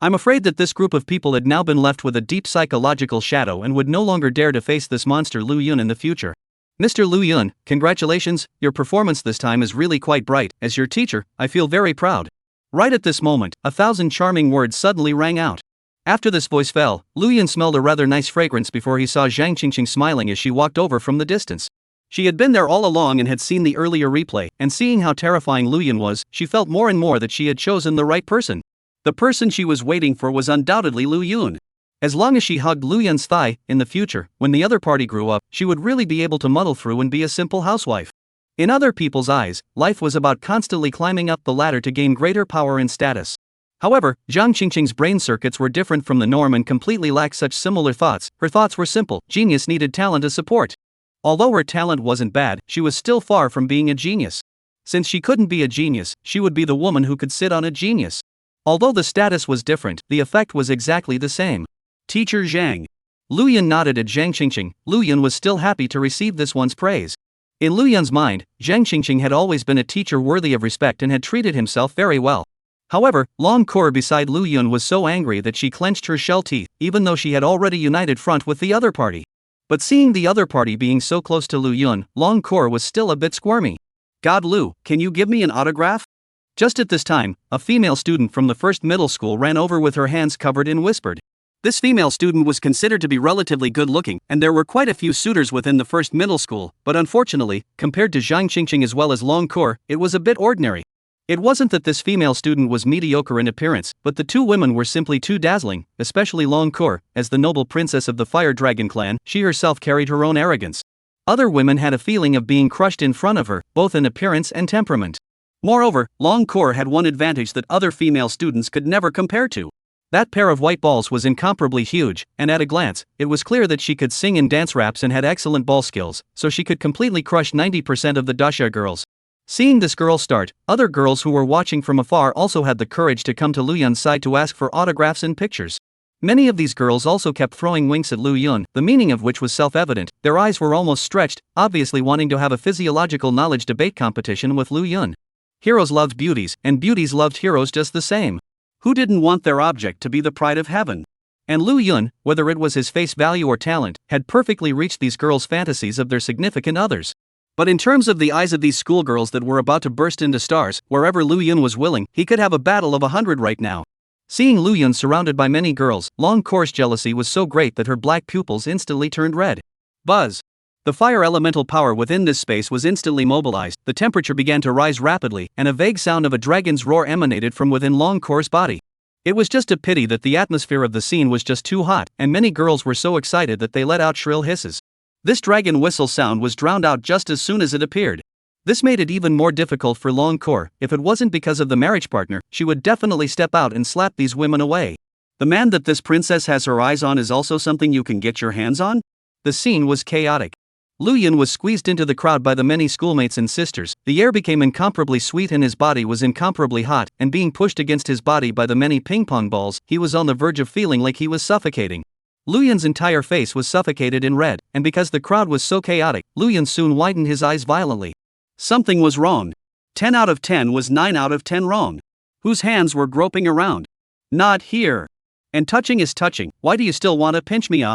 I'm afraid that this group of people had now been left with a deep psychological shadow and would no longer dare to face this monster Lu Yun in the future. Mr. Lu Yun, congratulations, your performance this time is really quite bright. As your teacher, I feel very proud. Right at this moment, 1,000 charming words suddenly rang out. After this voice fell, Lu Yun smelled a rather nice fragrance before he saw Zhang Qingqing smiling as she walked over from the distance. She had been there all along and had seen the earlier replay, and seeing how terrifying Lu Yun was, she felt more and more that she had chosen the right person. The person she was waiting for was undoubtedly Lu Yun. As long as she hugged Lu Yun's thigh, in the future, when the other party grew up, she would really be able to muddle through and be a simple housewife. In other people's eyes, life was about constantly climbing up the ladder to gain greater power and status. However, Zhang Qingqing's brain circuits were different from the norm and completely lacked such similar thoughts. Her thoughts were simple: genius needed talent as support. Although her talent wasn't bad, she was still far from being a genius. Since she couldn't be a genius, she would be the woman who could sit on a genius. Although the status was different, the effect was exactly the same. Teacher Zhang. Lu Yun nodded at Zhang Qingqing. Lu Yun was still happy to receive this one's praise. In Lu Yun's mind, Zhang Qingqing had always been a teacher worthy of respect and had treated himself very well. However, Long Kor beside Lu Yun was so angry that she clenched her shell teeth, even though she had already united front with the other party. But seeing the other party being so close to Lu Yun, Long Kor was still a bit squirmy. "God Lu, can you give me an autograph?" Just at this time, a female student from the first middle school ran over with her hands covered and whispered. This female student was considered to be relatively good looking, and there were quite a few suitors within the first middle school, but unfortunately, compared to Zhang Qingqing as well as Long Kor, it was a bit ordinary. It wasn't that this female student was mediocre in appearance, but the two women were simply too dazzling, especially Long Kor, as the noble princess of the Fire Dragon clan. She herself carried her own arrogance. Other women had a feeling of being crushed in front of her, both in appearance and temperament. Moreover, Long Kor had one advantage that other female students could never compare to. That pair of white balls was incomparably huge, and at a glance, it was clear that she could sing and dance raps and had excellent ball skills, so she could completely crush 90% of the Dasha girls. Seeing this girl start, other girls who were watching from afar also had the courage to come to Lu Yun's side to ask for autographs and pictures. Many of these girls also kept throwing winks at Lu Yun, the meaning of which was self-evident. Their eyes were almost stretched, obviously wanting to have a physiological knowledge debate competition with Lu Yun. Heroes loved beauties, and beauties loved heroes just the same. Who didn't want their object to be the pride of heaven? And Lu Yun, whether it was his face value or talent, had perfectly reached these girls' fantasies of their significant others. But in terms of the eyes of these schoolgirls that were about to burst into stars, wherever Lu Yun was willing, he could have a battle of 100 right now. Seeing Lu Yun surrounded by many girls, Long Kor's jealousy was so great that her black pupils instantly turned red. Buzz. The fire elemental power within this space was instantly mobilized, the temperature began to rise rapidly, and a vague sound of a dragon's roar emanated from within Long Kor's body. It was just a pity that the atmosphere of the scene was just too hot, and many girls were so excited that they let out shrill hisses. This dragon whistle sound was drowned out just as soon as it appeared. This made it even more difficult for Long Kor. If it wasn't because of the marriage partner, she would definitely step out and slap these women away. The man that this princess has her eyes on is also something you can get your hands on? The scene was chaotic. Lu Yun was squeezed into the crowd by the many schoolmates and sisters. The air became incomparably sweet and his body was incomparably hot, and being pushed against his body by the many ping-pong balls, he was on the verge of feeling like he was suffocating. Lu Yun's entire face was suffocated in red, and because the crowd was so chaotic, Lu Yun soon widened his eyes violently. Something was wrong. 10 out of 10 was 9 out of 10 wrong. Whose hands were groping around? Not here. And touching is touching. Why do you still want to pinch me?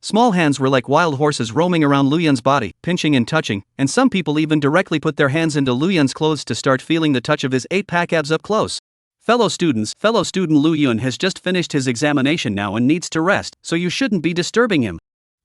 Small hands were like wild horses roaming around Lu Yun's body, pinching and touching, and some people even directly put their hands into Lu Yun's clothes to start feeling the touch of his 8-pack abs up close. Fellow student Lu Yun has just finished his examination now and needs to rest, so you shouldn't be disturbing him.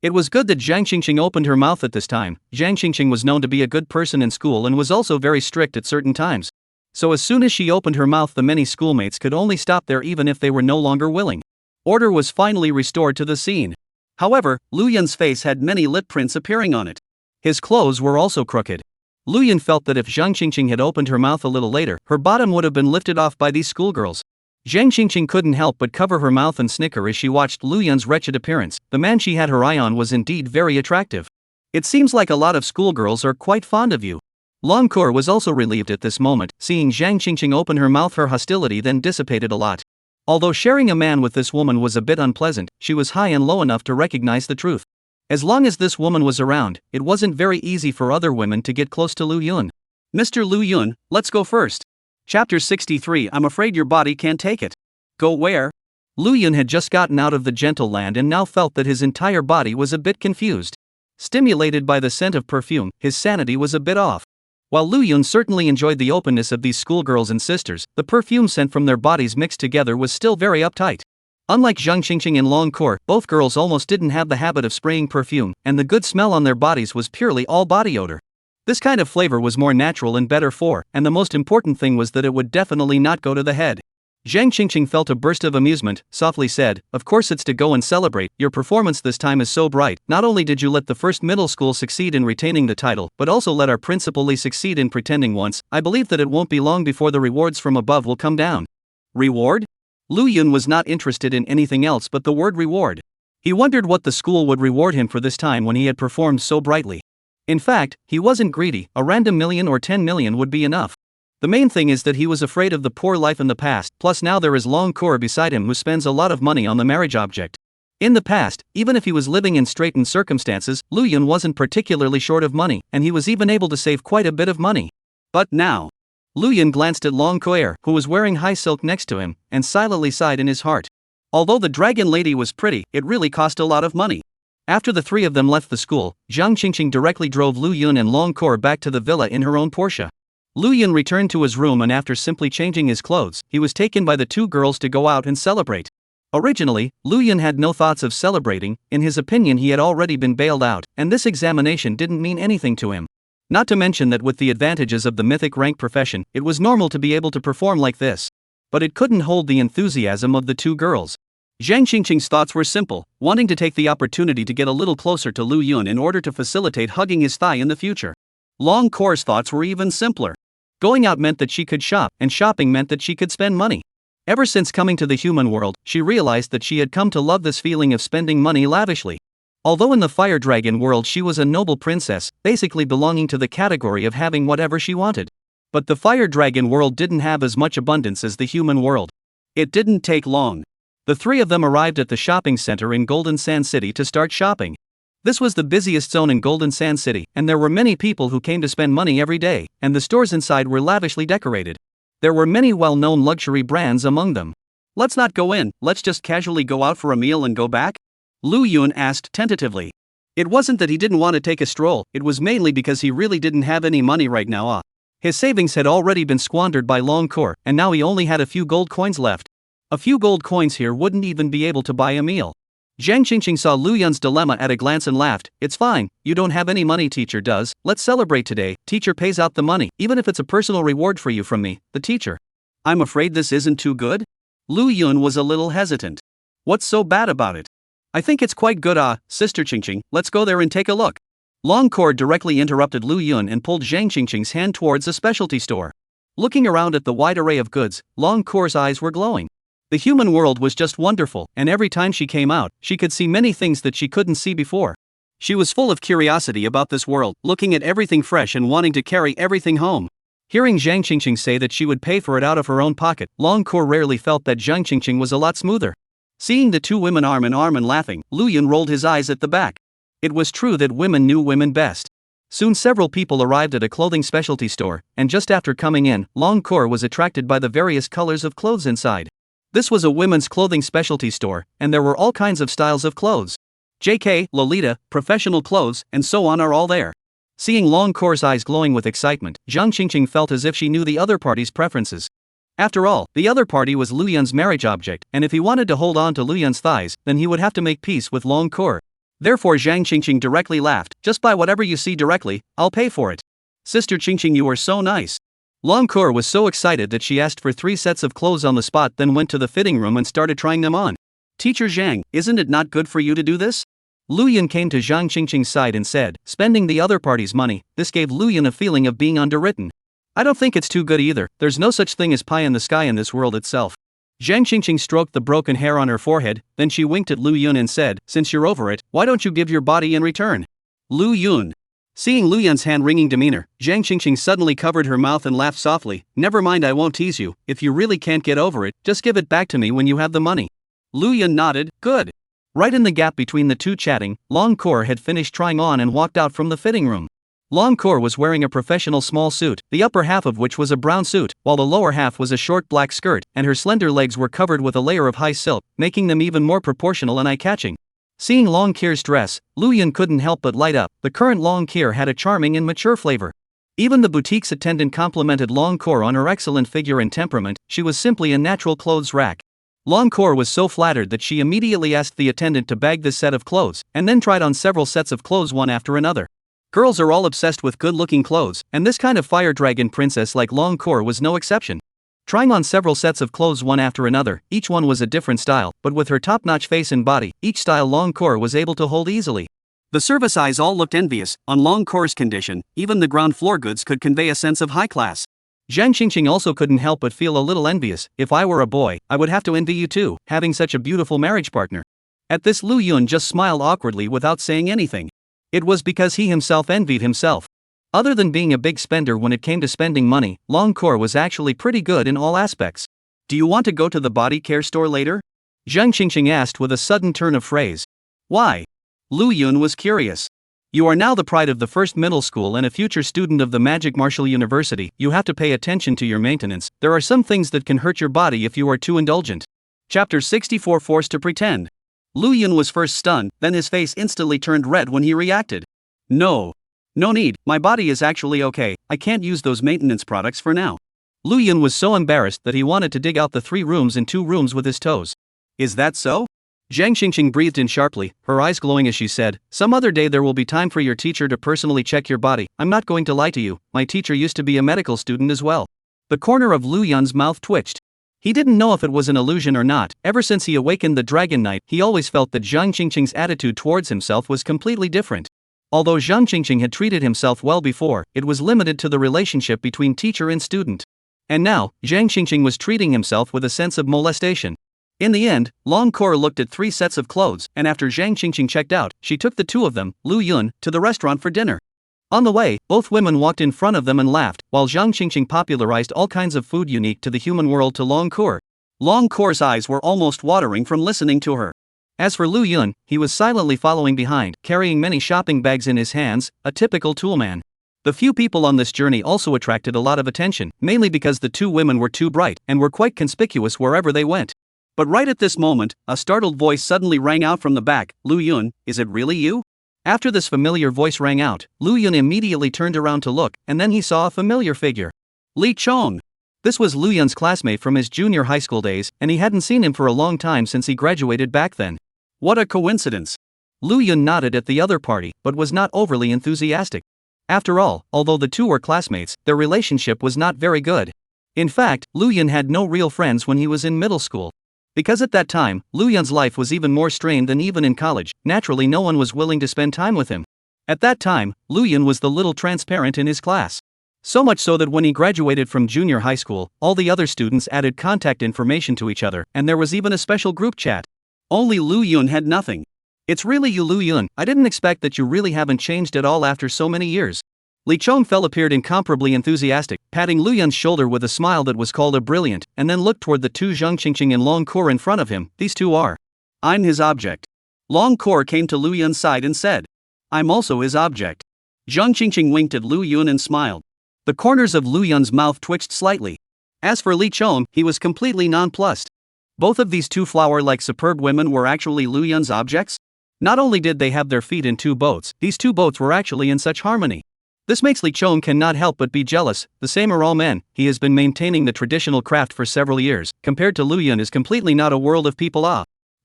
It was good that Zhang Qingqing opened her mouth at this time. Zhang Qingqing was known to be a good person in school and was also very strict at certain times. So as soon as she opened her mouth, the many schoolmates could only stop there even if they were no longer willing. Order was finally restored to the scene. However, Lu Yun's face had many lip prints appearing on it. His clothes were also crooked. Lu Yun felt that if Zhang Qingqing had opened her mouth a little later, her bottom would have been lifted off by these schoolgirls. Zhang Qingqing couldn't help but cover her mouth and snicker as she watched Lu Yun's wretched appearance. The man she had her eye on was indeed very attractive. It seems like a lot of schoolgirls are quite fond of you. Long Kor was also relieved at this moment. Seeing Zhang Qingqing open her mouth, her hostility then dissipated a lot. Although sharing a man with this woman was a bit unpleasant, she was high and low enough to recognize the truth. As long as this woman was around, it wasn't very easy for other women to get close to Lu Yun. Mr. Lu Yun, let's go first. Chapter 63. I'm afraid your body can't take it. Go where? Lu Yun had just gotten out of the gentle land and now felt that his entire body was a bit confused. Stimulated by the scent of perfume, his sanity was a bit off. While Lu Yun certainly enjoyed the openness of these schoolgirls and sisters, the perfume scent from their bodies mixed together was still very uptight. Unlike Zhang Qingqing and Long Kor, both girls almost didn't have the habit of spraying perfume, and the good smell on their bodies was purely all body odor. This kind of flavor was more natural and better for, and the most important thing was that it would definitely not go to the head. Zhang Qingqing felt a burst of amusement, softly said, "Of course it's to go and celebrate. Your performance this time is so bright. Not only did you let the first middle school succeed in retaining the title, but also let our principal Lee succeed in pretending once. I believe that it won't be long before the rewards from above will come down." Reward? Lu Yun was not interested in anything else but the word reward. He wondered what the school would reward him for this time when he had performed so brightly. In fact, he wasn't greedy, a random million or 10 million would be enough. The main thing is that he was afraid of the poor life in the past, plus now there is Long Kor beside him who spends a lot of money on the marriage object. In the past, even if he was living in straitened circumstances, Lu Yun wasn't particularly short of money, and he was even able to save quite a bit of money. But now, Lu Yun glanced at Long Kor, who was wearing high silk next to him, and silently sighed in his heart. Although the dragon lady was pretty, it really cost a lot of money. After the three of them left the school, Zhang Qingqing directly drove Lu Yun and Long Kor back to the villa in her own Porsche. Lu Yun returned to his room and after simply changing his clothes, he was taken by the two girls to go out and celebrate. Originally, Lu Yun had no thoughts of celebrating, in his opinion he had already been bailed out, and this examination didn't mean anything to him. Not to mention that with the advantages of the mythic rank profession, it was normal to be able to perform like this. But it couldn't hold the enthusiasm of the two girls. Zhang Qingqing's thoughts were simple, wanting to take the opportunity to get a little closer to Lu Yun in order to facilitate hugging his thigh in the future. Long Kor's thoughts were even simpler. Going out meant that she could shop, and shopping meant that she could spend money. Ever since coming to the human world, she realized that she had come to love this feeling of spending money lavishly. Although in the fire dragon world she was a noble princess, basically belonging to the category of having whatever she wanted. But the fire dragon world didn't have as much abundance as the human world. It didn't take long. The three of them arrived at the shopping center in Golden Sand City to start shopping. This was the busiest zone in Golden Sand City, and there were many people who came to spend money every day, and the stores inside were lavishly decorated. There were many well-known luxury brands among them. "Let's not go in, let's just casually go out for a meal and go back?" Lu Yun asked tentatively. It wasn't that he didn't want to take a stroll, it was mainly because he really didn't have any money right now. His savings had already been squandered by Long Kor, and now he only had a few gold coins left. A few gold coins here wouldn't even be able to buy a meal. Zhang Qingqing saw Lu Yun's dilemma at a glance and laughed. "It's fine, you don't have any money, teacher does, let's celebrate today, teacher pays out the money, even if it's a personal reward for you from me, the teacher." "I'm afraid this isn't too good?" Lu Yun was a little hesitant. "What's so bad about it?" "I think it's quite good, Sister Qingqing, let's go there and take a look." Long Kor directly interrupted Lu Yun and pulled Zhang Qingqing's hand towards a specialty store. Looking around at the wide array of goods, Long Kor's eyes were glowing. The human world was just wonderful, and every time she came out, she could see many things that she couldn't see before. She was full of curiosity about this world, looking at everything fresh and wanting to carry everything home. Hearing Zhang Qingqing say that she would pay for it out of her own pocket, Long Kor rarely felt that Zhang Qingqing was a lot smoother. Seeing the two women arm in arm and laughing, Lu Yun rolled his eyes at the back. It was true that women knew women best. Soon several people arrived at a clothing specialty store, and just after coming in, Long Kor was attracted by the various colors of clothes inside. This was a women's clothing specialty store, and there were all kinds of styles of clothes. JK, Lolita, professional clothes, and so on are all there. Seeing Long Kor's eyes glowing with excitement, Zhang Qingqing felt as if she knew the other party's preferences. After all, the other party was Lu Yun's marriage object, and if he wanted to hold on to Lu Yun's thighs, then he would have to make peace with Long Kor. Therefore Zhang Qingqing directly laughed. "Just buy whatever you see directly, I'll pay for it." "Sister Qingqing, you are so nice." Long Kor was so excited that she asked for 3 sets of clothes on the spot, then went to the fitting room and started trying them on. "Teacher Zhang, isn't it not good for you to do this?" Lu Yun came to Zhang Qingqing's side and said, spending the other party's money. This gave Lu Yun a feeling of being underwritten. "I don't think it's too good either, there's no such thing as pie in the sky in this world itself." Zhang Qingqing stroked the broken hair on her forehead, then she winked at Lu Yun and said, "Since you're over it, why don't you give your body in return?" Lu Yun. Seeing Lu Yun's hand-wringing demeanor, Zhang Qingqing suddenly covered her mouth and laughed softly. "Never mind, I won't tease you, if you really can't get over it, just give it back to me when you have the money." Lu Yun nodded. "Good." Right in the gap between the two chatting, Long Kor had finished trying on and walked out from the fitting room. Long Kor was wearing a professional small suit, the upper half of which was a brown suit, while the lower half was a short black skirt, and her slender legs were covered with a layer of high silk, making them even more proportional and eye-catching. Seeing Long Kir's dress, Lu Yun couldn't help but light up. The current Long Kir had a charming and mature flavor. Even the boutique's attendant complimented Long Kor on her excellent figure and temperament. She was simply a natural clothes rack. Long Kor was so flattered that she immediately asked the attendant to bag this set of clothes, and then tried on several sets of clothes one after another. Girls are all obsessed with good-looking clothes, and this kind of fire dragon princess like Long Kor was no exception. Trying on several sets of clothes one after another, each one was a different style, but with her top-notch face and body, each style Long Kor was able to hold easily. The service eyes all looked envious. On Long Kor's condition, even the ground floor goods could convey a sense of high class. Zhang Qingqing also couldn't help but feel a little envious. "If I were a boy, I would have to envy you too, having such a beautiful marriage partner." At this Lu Yun just smiled awkwardly without saying anything. It was because he himself envied himself. Other than being a big spender when it came to spending money, Long Kor was actually pretty good in all aspects. Do you want to go to the body care store later? Zhang Qingqing asked with a sudden turn of phrase. Why? Lu Yun was curious. You are now the pride of the first middle school and a future student of the Magic Martial University. You have to pay attention to your maintenance. There are some things that can hurt your body if you are too indulgent. Chapter 64 Forced to Pretend. Lu Yun was first stunned, then his face instantly turned red when he reacted. No need, my body is actually okay, I can't use those maintenance products for now. Lu Yun was so embarrassed that he wanted to dig out the 3 rooms in 2 rooms with his toes. Is that so? Zhang Qingqing breathed in sharply, her eyes glowing as she said, some other day there will be time for your teacher to personally check your body. I'm not going to lie to you, my teacher used to be a medical student as well. The corner of Lu Yun's mouth twitched. He didn't know if it was an illusion or not. Ever since he awakened the Dragon Knight, he always felt that Zhang Qingqing's attitude towards himself was completely different. Although Zhang Qingqing had treated himself well before, it was limited to the relationship between teacher and student. And now, Zhang Qingqing was treating himself with a sense of molestation. In the end, Long Kor looked at 3 sets of clothes, and after Zhang Qingqing checked out, she took the 2 of them, Lu Yun, to the restaurant for dinner. On the way, both women walked in front of them and laughed, while Zhang Qingqing popularized all kinds of food unique to the human world to Long Kor. Long Kor's eyes were almost watering from listening to her. As for Lu Yun, he was silently following behind, carrying many shopping bags in his hands, a typical toolman. The few people on this journey also attracted a lot of attention, mainly because the 2 women were too bright and were quite conspicuous wherever they went. But right at this moment, a startled voice suddenly rang out from the back. Lu Yun, is it really you? After this familiar voice rang out, Lu Yun immediately turned around to look, and then he saw a familiar figure. Li Chong. This was Lu Yun's classmate from his junior high school days, and he hadn't seen him for a long time since he graduated back then. What a coincidence. Lu Yun nodded at the other party, but was not overly enthusiastic. After all, although the 2 were classmates, their relationship was not very good. In fact, Lu Yun had no real friends when he was in middle school. Because at that time, Lu Yun's life was even more strained than even in college, naturally no one was willing to spend time with him. At that time, Lu Yun was the little transparent in his class. So much so that when he graduated from junior high school, all the other students added contact information to each other, and there was even a special group chat. Only Lu Yun had nothing. It's really you, Lu Yun, I didn't expect that you really haven't changed at all after so many years. Li Chongfei appeared incomparably enthusiastic, patting Lu Yun's shoulder with a smile that was called a brilliant, and then looked toward the 2 Zhang Qingqing and Long Kor in front of him. These 2 are. I'm his object. Long Kor came to Lu Yun's side and said. I'm also his object. Zhang Qingqing winked at Lu Yun and smiled. The corners of Lu Yun's mouth twitched slightly. As for Li Chong, he was completely nonplussed. Both of these 2 flower-like superb women were actually Lu Yun's objects? Not only did they have their feet in 2 boats, these 2 boats were actually in such harmony. This makes Li Chong cannot help but be jealous. The same are all men. He has been maintaining the traditional craft for several years. Compared to Lu Yun is completely not a world of people.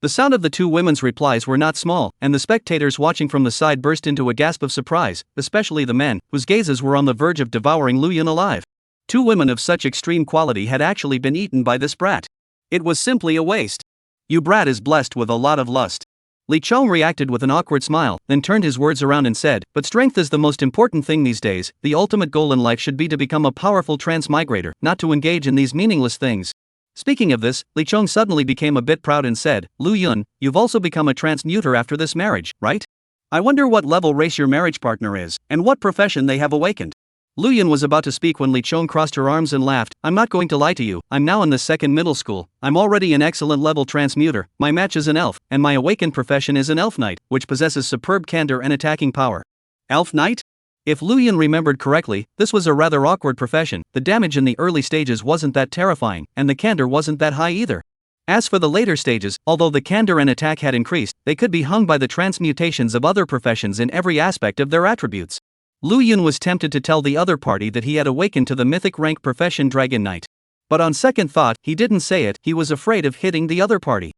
The sound of the 2 women's replies were not small, and the spectators watching from the side burst into a gasp of surprise, especially the men, whose gazes were on the verge of devouring Lu Yun alive. 2 women of such extreme quality had actually been eaten by this brat. It was simply a waste. You brat is blessed with a lot of lust. Li Chong reacted with an awkward smile, then turned his words around and said, but strength is the most important thing these days. The ultimate goal in life should be to become a powerful transmigrator, not to engage in these meaningless things. Speaking of this, Li Chong suddenly became a bit proud and said, Lu Yun, you've also become a transmuter after this marriage, right? I wonder what level race your marriage partner is, and what profession they have awakened. Lu Yun was about to speak when Li Chong crossed her arms and laughed. I'm not going to lie to you, I'm now in the 2nd middle school. I'm already an excellent level transmuter, my match is an elf, and my awakened profession is an elf knight, which possesses superb candor and attacking power. Elf knight? If Lu Yun remembered correctly, this was a rather awkward profession. The damage in the early stages wasn't that terrifying, and the candor wasn't that high either. As for the later stages, although the candor and attack had increased, they could be hung by the transmutations of other professions in every aspect of their attributes. Lu Yun was tempted to tell the other party that he had awakened to the mythic rank profession Dragon Knight. But on second thought, he didn't say it. He was afraid of hitting the other party.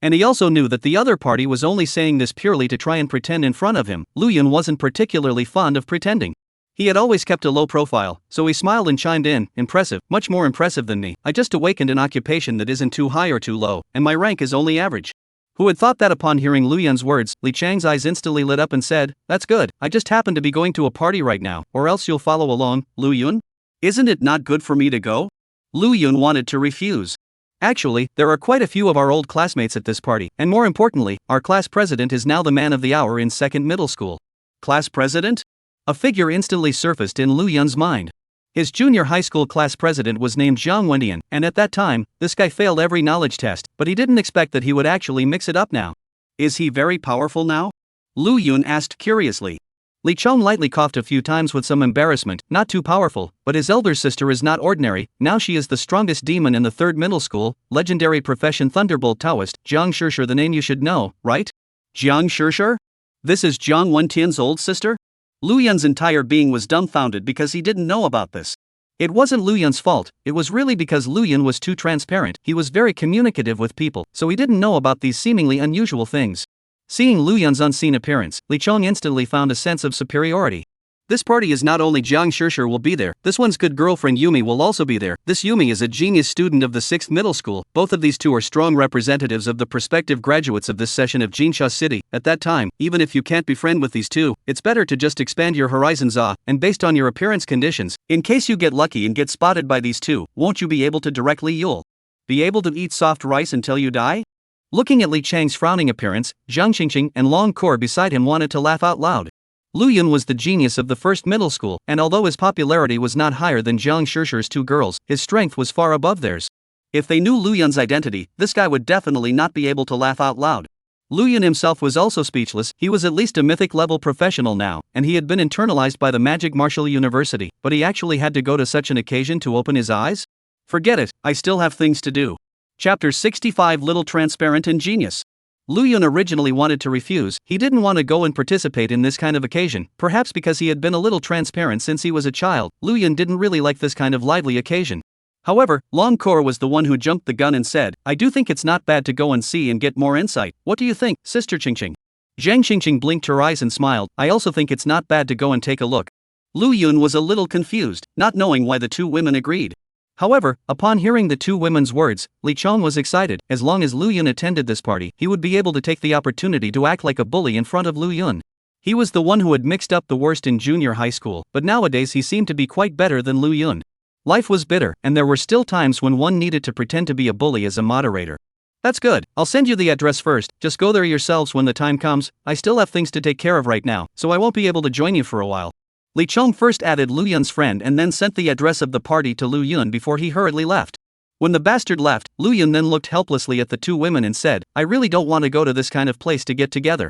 And he also knew that the other party was only saying this purely to try and pretend in front of him. Lu Yun wasn't particularly fond of pretending. He had always kept a low profile, so he smiled and chimed in, impressive, much more impressive than me. I just awakened an occupation that isn't too high or too low, and my rank is only average. Who had thought that? Upon hearing Lu Yun's words, Li Chang's eyes instantly lit up and said, that's good, I just happen to be going to a party right now, or else you'll follow along, Lu Yun? Isn't it not good for me to go? Lu Yun wanted to refuse. Actually, there are quite a few of our old classmates at this party, and more importantly, our class president is now the man of the hour in second middle school. Class president? A figure instantly surfaced in Lu Yun's mind. His junior high school class president was named Zhang Wendian, and at that time, this guy failed every knowledge test, but he didn't expect that he would actually mix it up now. Is he very powerful now? Lu Yun asked curiously. Li Chong lightly coughed a few times with some embarrassment. Not too powerful, but his elder sister is not ordinary. Now she is the strongest demon in the 3rd middle school, legendary profession Thunderbolt Taoist. Jiang Shishir, the name you should know, right? Jiang Shishir? This is Jiang Wentian's old sister? Lu Yun's entire being was dumbfounded because he didn't know about this. It wasn't Lu Yun's fault, it was really because Lu Yun was too transparent. He was very communicative with people, so he didn't know about these seemingly unusual things. Seeing Lu Yun's unseen appearance, Li Chong instantly found a sense of superiority. This party is not only Jiang Shishir will be there, this one's good girlfriend Yumi will also be there. This Yumi is a genius student of the 6th middle school. Both of these two are strong representatives of the prospective graduates of this session of Jinsha City. At that time, even if you can't be friend with these two, it's better to just expand your horizons and based on your appearance conditions, in case you get lucky and get spotted by these two, won't you be able to directly you'll be able to eat soft rice until you die? Looking at Li Chang's frowning appearance, Zhang Qingqing and Long Kor beside him wanted to laugh out loud. Lu Yun was the genius of the 1st middle school, and although his popularity was not higher than Jiang Shishir's two girls, his strength was far above theirs. If they knew Lu Yun's identity, this guy would definitely not be able to laugh out loud. Lu Yun himself was also speechless. He was at least a mythic level professional now, and he had been internalized by the Magic Martial University, but he actually had to go to such an occasion to open his eyes? Forget it, I still have things to do. Chapter 65 Little Transparent and Genius. Lu Yun originally wanted to refuse. He didn't want to go and participate in this kind of occasion, perhaps because he had been a little transparent since he was a child. Lu Yun didn't really like this kind of lively occasion. However, Long Kor was the one who jumped the gun and said, I do think it's not bad to go and see and get more insight. What do you think, Sister Qingqing? Zhang Qingqing blinked her eyes and smiled. I also think it's not bad to go and take a look. Lu Yun was a little confused, not knowing why the two women agreed. However, upon hearing the two women's words, Li Chong was excited. As long as Lu Yun attended this party, he would be able to take the opportunity to act like a bully in front of Lu Yun. He was the one who had mixed up the worst in junior high school, but nowadays he seemed to be quite better than Lu Yun. Life was bitter, and there were still times when one needed to pretend to be a bully as a moderator. That's good, I'll send you the address first, just go there yourselves when the time comes. I still have things to take care of right now, so I won't be able to join you for a while. Li Chong first added Lu Yun's friend and then sent the address of the party to Lu Yun before he hurriedly left. When the bastard left, Lu Yun then looked helplessly at the two women and said, I really don't want to go to this kind of place to get together.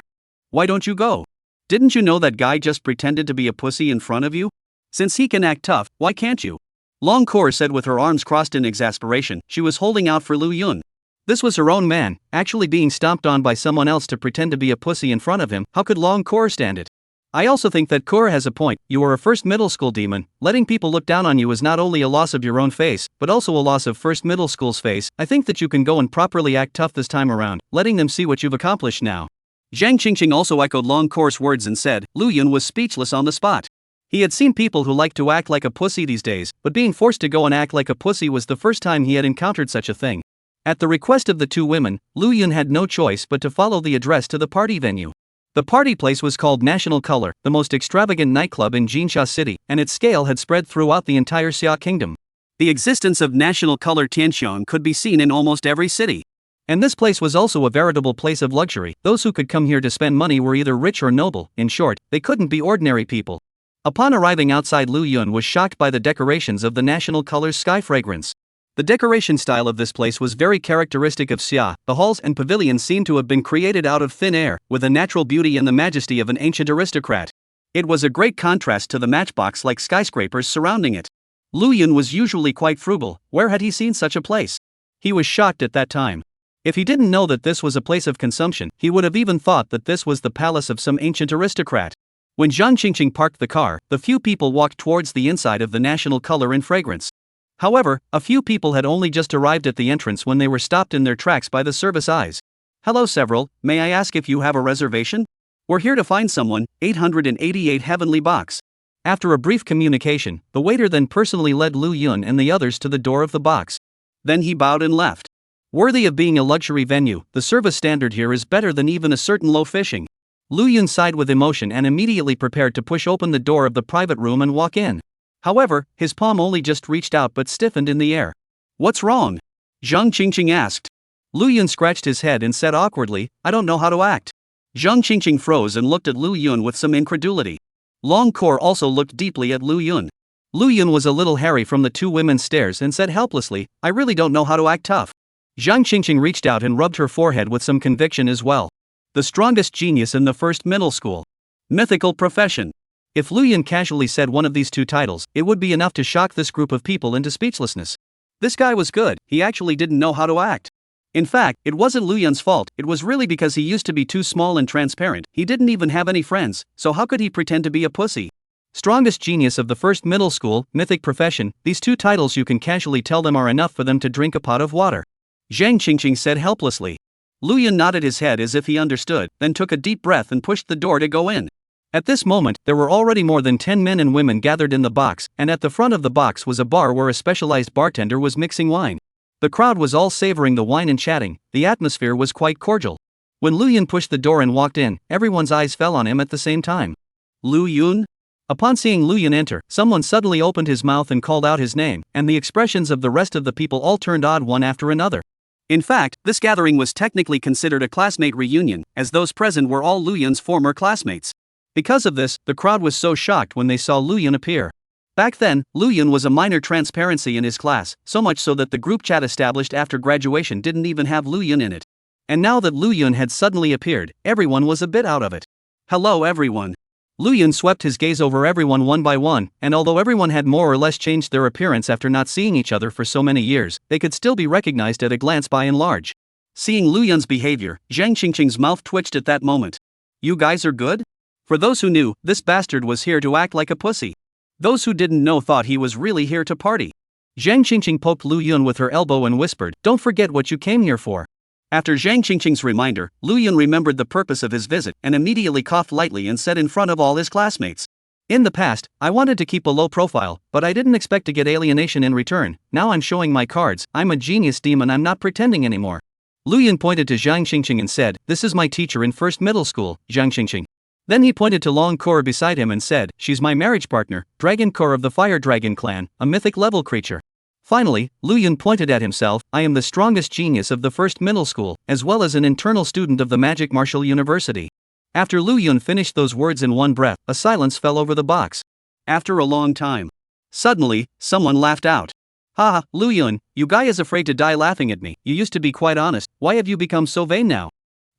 Why don't you go? Didn't you know that guy just pretended to be a pussy in front of you? Since he can act tough, why can't you? Long Kor said with her arms crossed in exasperation. She was holding out for Lu Yun. This was her own man, actually being stomped on by someone else to pretend to be a pussy in front of him. How could Long Kor stand it? I also think that Kor has a point. You are a 1st middle school demon. Letting people look down on you is not only a loss of your own face, but also a loss of 1st middle school's face. I think that you can go and properly act tough this time around, letting them see what you've accomplished now. Zhang Qingqing also echoed Long Kor's words and said, Lu Yun was speechless on the spot. He had seen people who like to act like a pussy these days, but being forced to go and act like a pussy was the first time he had encountered such a thing. At the request of the two women, Lu Yun had no choice but to follow the address to the party venue. The party place was called National Color, the most extravagant nightclub in Jinsha City, and its scale had spread throughout the entire Xia Kingdom. The existence of National Color Tianxiong could be seen in almost every city. And this place was also a veritable place of luxury. Those who could come here to spend money were either rich or noble. In short, they couldn't be ordinary people. Upon arriving outside, Lu Yun was shocked by the decorations of the National Color's sky fragrance. The decoration style of this place was very characteristic of Xia. The halls and pavilions seemed to have been created out of thin air, with a natural beauty and the majesty of an ancient aristocrat. It was a great contrast to the matchbox-like skyscrapers surrounding it. Lu Yun was usually quite frugal. Where had he seen such a place? He was shocked at that time. If he didn't know that this was a place of consumption, he would have even thought that this was the palace of some ancient aristocrat. When Zhang Qingqing parked the car, the few people walked towards the inside of the National Color in fragrance. However, a few people had only just arrived at the entrance when they were stopped in their tracks by the service eyes. Hello several, may I ask if you have a reservation? We're here to find someone, 888 Heavenly Box. After a brief communication, the waiter then personally led Lu Yun and the others to the door of the box. Then he bowed and left. Worthy of being a luxury venue, the service standard here is better than even a certain low fishing. Lu Yun sighed with emotion and immediately prepared to push open the door of the private room and walk in. However, his palm only just reached out but stiffened in the air. What's wrong? Zhang Qingqing asked. Lu Yun scratched his head and said awkwardly, I don't know how to act. Zhang Qingqing froze and looked at Lu Yun with some incredulity. Long Kor also looked deeply at Lu Yun. Lu Yun was a little hairy from the two women's stares and said helplessly, "I really don't know how to act tough." Zhang Qingqing reached out and rubbed her forehead with some conviction as well. The strongest genius in the first middle school. Mythical profession. If Lu Yun casually said one of these two titles, it would be enough to shock this group of people into speechlessness. This guy was good, he actually didn't know how to act. In fact, it wasn't Lu Yun's fault, it was really because he used to be too small and transparent, he didn't even have any friends, so how could he pretend to be a pussy? Strongest genius of the first middle school, mythic profession, these two titles you can casually tell them are enough for them to drink a pot of water. Zhang Qingqing said helplessly. Lu Yun nodded his head as if he understood, then took a deep breath and pushed the door to go in. At this moment, there were already more than 10 men and women gathered in the box, and at the front of the box was a bar where a specialized bartender was mixing wine. The crowd was all savoring the wine and chatting, the atmosphere was quite cordial. When Lu Yun pushed the door and walked in, everyone's eyes fell on him at the same time. Lu Yun? Upon seeing Lu Yun enter, someone suddenly opened his mouth and called out his name, and the expressions of the rest of the people all turned odd one after another. In fact, this gathering was technically considered a classmate reunion, as those present were all Lu Yun's former classmates. Because of this, the crowd was so shocked when they saw Lu Yun appear. Back then, Lu Yun was a minor transparency in his class, so much so that the group chat established after graduation didn't even have Lu Yun in it. And now that Lu Yun had suddenly appeared, everyone was a bit out of it. Hello everyone. Lu Yun swept his gaze over everyone one by one, and although everyone had more or less changed their appearance after not seeing each other for so many years, they could still be recognized at a glance by and large. Seeing Lu Yun's behavior, Zhang Qingqing's mouth twitched at that moment. You guys are good? For those who knew, this bastard was here to act like a pussy. Those who didn't know thought he was really here to party. Zhang Qingqing poked Lu Yun with her elbow and whispered, "Don't forget what you came here for." After Zhang Qingqing's reminder, Lu Yun remembered the purpose of his visit and immediately coughed lightly and said in front of all his classmates. In the past, I wanted to keep a low profile, but I didn't expect to get alienation in return. Now I'm showing my cards, I'm a genius demon, I'm not pretending anymore. Lu Yun pointed to Zhang Qingqing and said, "This is my teacher in first middle school, Zhang Qingqing." Then he pointed to Long Kor beside him and said, "She's my marriage partner, Dragon Kor of the Fire Dragon clan, a mythic level creature." Finally, Lu Yun pointed at himself, "I am the strongest genius of the first middle school, as well as an internal student of the Magic Martial University." After Lu Yun finished those words in one breath, a silence fell over the box. After a long time. Suddenly, someone laughed out. "Haha, Lu Yun, you guy is afraid to die laughing at me, you used to be quite honest, why have you become so vain now?"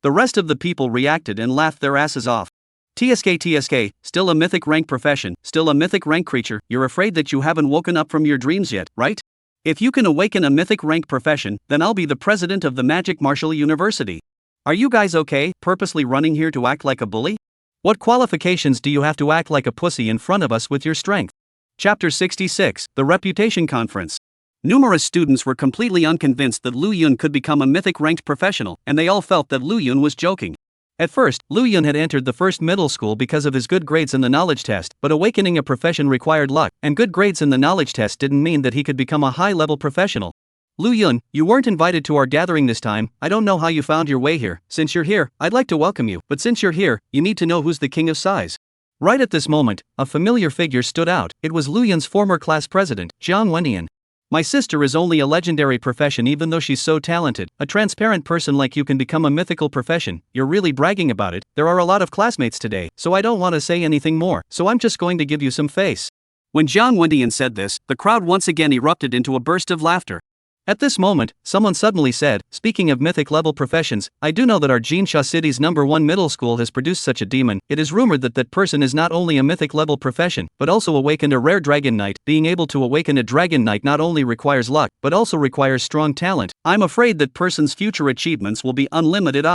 The rest of the people reacted and laughed their asses off. TSK, still a mythic rank profession, still a mythic rank creature, you're afraid that you haven't woken up from your dreams yet, right? If you can awaken a mythic rank profession, then I'll be the president of the Magic Martial University. Are you guys okay, purposely running here to act like a bully? What qualifications do you have to act like a pussy in front of us with your strength? Chapter 66, The Reputation Conference. Numerous students were completely unconvinced that Lu Yun could become a mythic ranked professional, and they all felt that Lu Yun was joking. At first, Lu Yun had entered the first middle school because of his good grades in the knowledge test, but awakening a profession required luck, and good grades in the knowledge test didn't mean that he could become a high-level professional. Lu Yun, you weren't invited to our gathering this time, I don't know how you found your way here. Since you're here, I'd like to welcome you, but since you're here, you need to know who's the king of size. Right at this moment, a familiar figure stood out. It was Lu Yun's former class president, Jiang Wendian. My sister is only a legendary profession even though she's so talented. A transparent person like you can become a mythical profession. You're really bragging about it. There are a lot of classmates today, so I don't want to say anything more, so I'm just going to give you some face. When Jiang Wendian said this, the crowd once again erupted into a burst of laughter. At this moment, someone suddenly said, "Speaking of mythic level professions, I do know that our Jinsha City's #1 middle school has produced such a demon. It is rumored that that person is not only a mythic level profession, but also awakened a rare dragon knight. Being able to awaken a dragon knight not only requires luck, but also requires strong talent. I'm afraid that person's future achievements will be unlimited.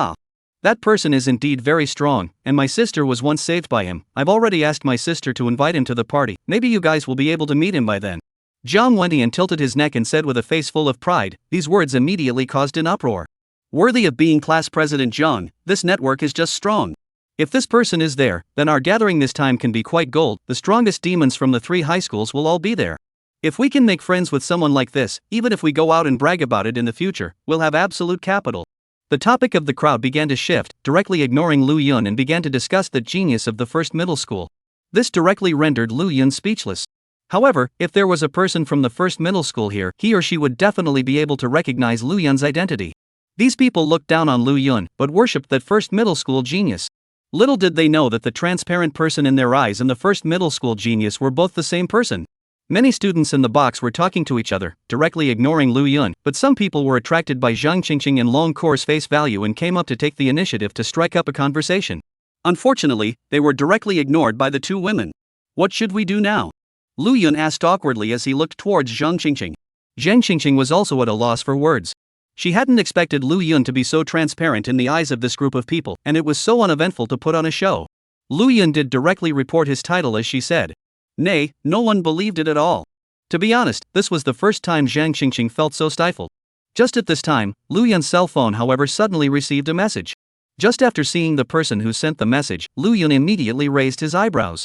That person is indeed very strong, and my sister was once saved by him. I've already asked my sister to invite him to the party. Maybe you guys will be able to meet him by then." Jiang Wendian tilted his neck and said with a face full of pride. These words immediately caused an uproar. Worthy of being class president Jiang, this network is just strong. If this person is there, then our gathering this time can be quite gold. The strongest demons from the 3 high schools will all be there. If we can make friends with someone like this, even if we go out and brag about it in the future, we'll have absolute capital. The topic of the crowd began to shift, directly ignoring Lu Yun, and began to discuss the genius of the first middle school. This directly rendered Lu Yun speechless. However, if there was a person from the first middle school here, he or she would definitely be able to recognize Lu Yun's identity. These people looked down on Lu Yun, but worshipped that first middle school genius. Little did they know that the transparent person in their eyes and the first middle school genius were both the same person. Many students in the box were talking to each other, directly ignoring Lu Yun, but some people were attracted by Zhang Qingqing and Long Core's face value and came up to take the initiative to strike up a conversation. Unfortunately, they were directly ignored by the two women. What should we do now? Lu Yun asked awkwardly as he looked towards Zhang Qingqing. Zhang Qingqing was also at a loss for words. She hadn't expected Lu Yun to be so transparent in the eyes of this group of people, and it was so uneventful to put on a show. Lu Yun did directly report his title as she said. Nay, no one believed it at all. To be honest, this was the first time Zhang Qingqing felt so stifled. Just at this time, Lu Yun's cell phone however suddenly received a message. Just after seeing the person who sent the message, Lu Yun immediately raised his eyebrows.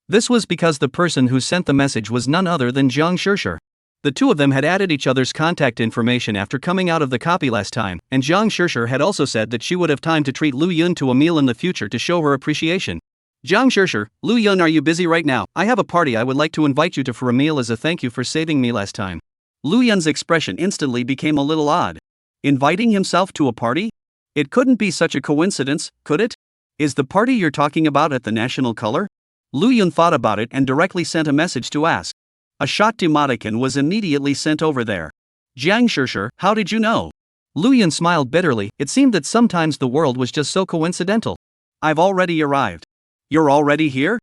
This was because the person who sent the message was none other than Zhang Shishir. The two of them had added each other's contact information after coming out of the copy last time, and Zhang Shishir had also said that she would have time to treat Lu Yun to a meal in the future to show her appreciation. Zhang Shishir, Lu Yun, are you busy right now? I have a party I would like to invite you to for a meal as a thank you for saving me last time. Lu Yun's expression instantly became a little odd. Inviting himself to a party? It couldn't be such a coincidence, could it? Is the party you're talking about at the National Color? Lu Yun thought about it and directly sent a message to ask. A shot emoticon was immediately sent over there. Zhang Shishir, how did you know? Lu Yun smiled bitterly. It seemed that sometimes the world was just so coincidental. I've already arrived. You're already here?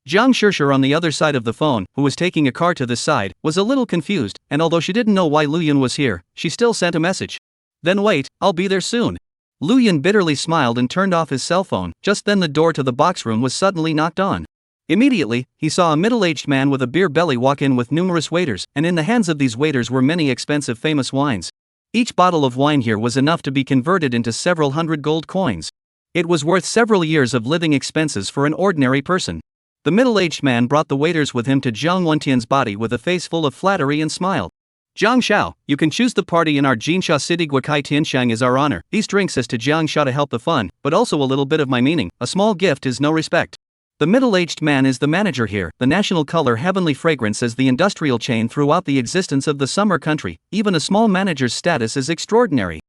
Zhang Shishir on the other side of the phone, who was taking a car to this side, was a little confused, and although she didn't know why Lu Yun was here, she still sent a message. Then wait, I'll be there soon. Lu Yun bitterly smiled and turned off his cell phone. Just then the door to the box room was suddenly knocked on. Immediately, he saw a middle-aged man with a beer belly walk in with numerous waiters, and in the hands of these waiters were many expensive famous wines. Each bottle of wine here was enough to be converted into several hundred gold coins. It was worth several years of living expenses for an ordinary person. The middle-aged man brought the waiters with him to Zhang Wentian's body with a face full of flattery and smiled. Zhang Xiao, you can choose the party in our Jinsha City Guakai Tianshang is our honor. These drinks is to Zhang Xiao to help the fun, but also a little bit of my meaning. A small gift is no respect. The middle-aged man is the manager here. The National Color Heavenly Fragrance is the industrial chain throughout the existence of the summer country. Even a small manager's status is extraordinary.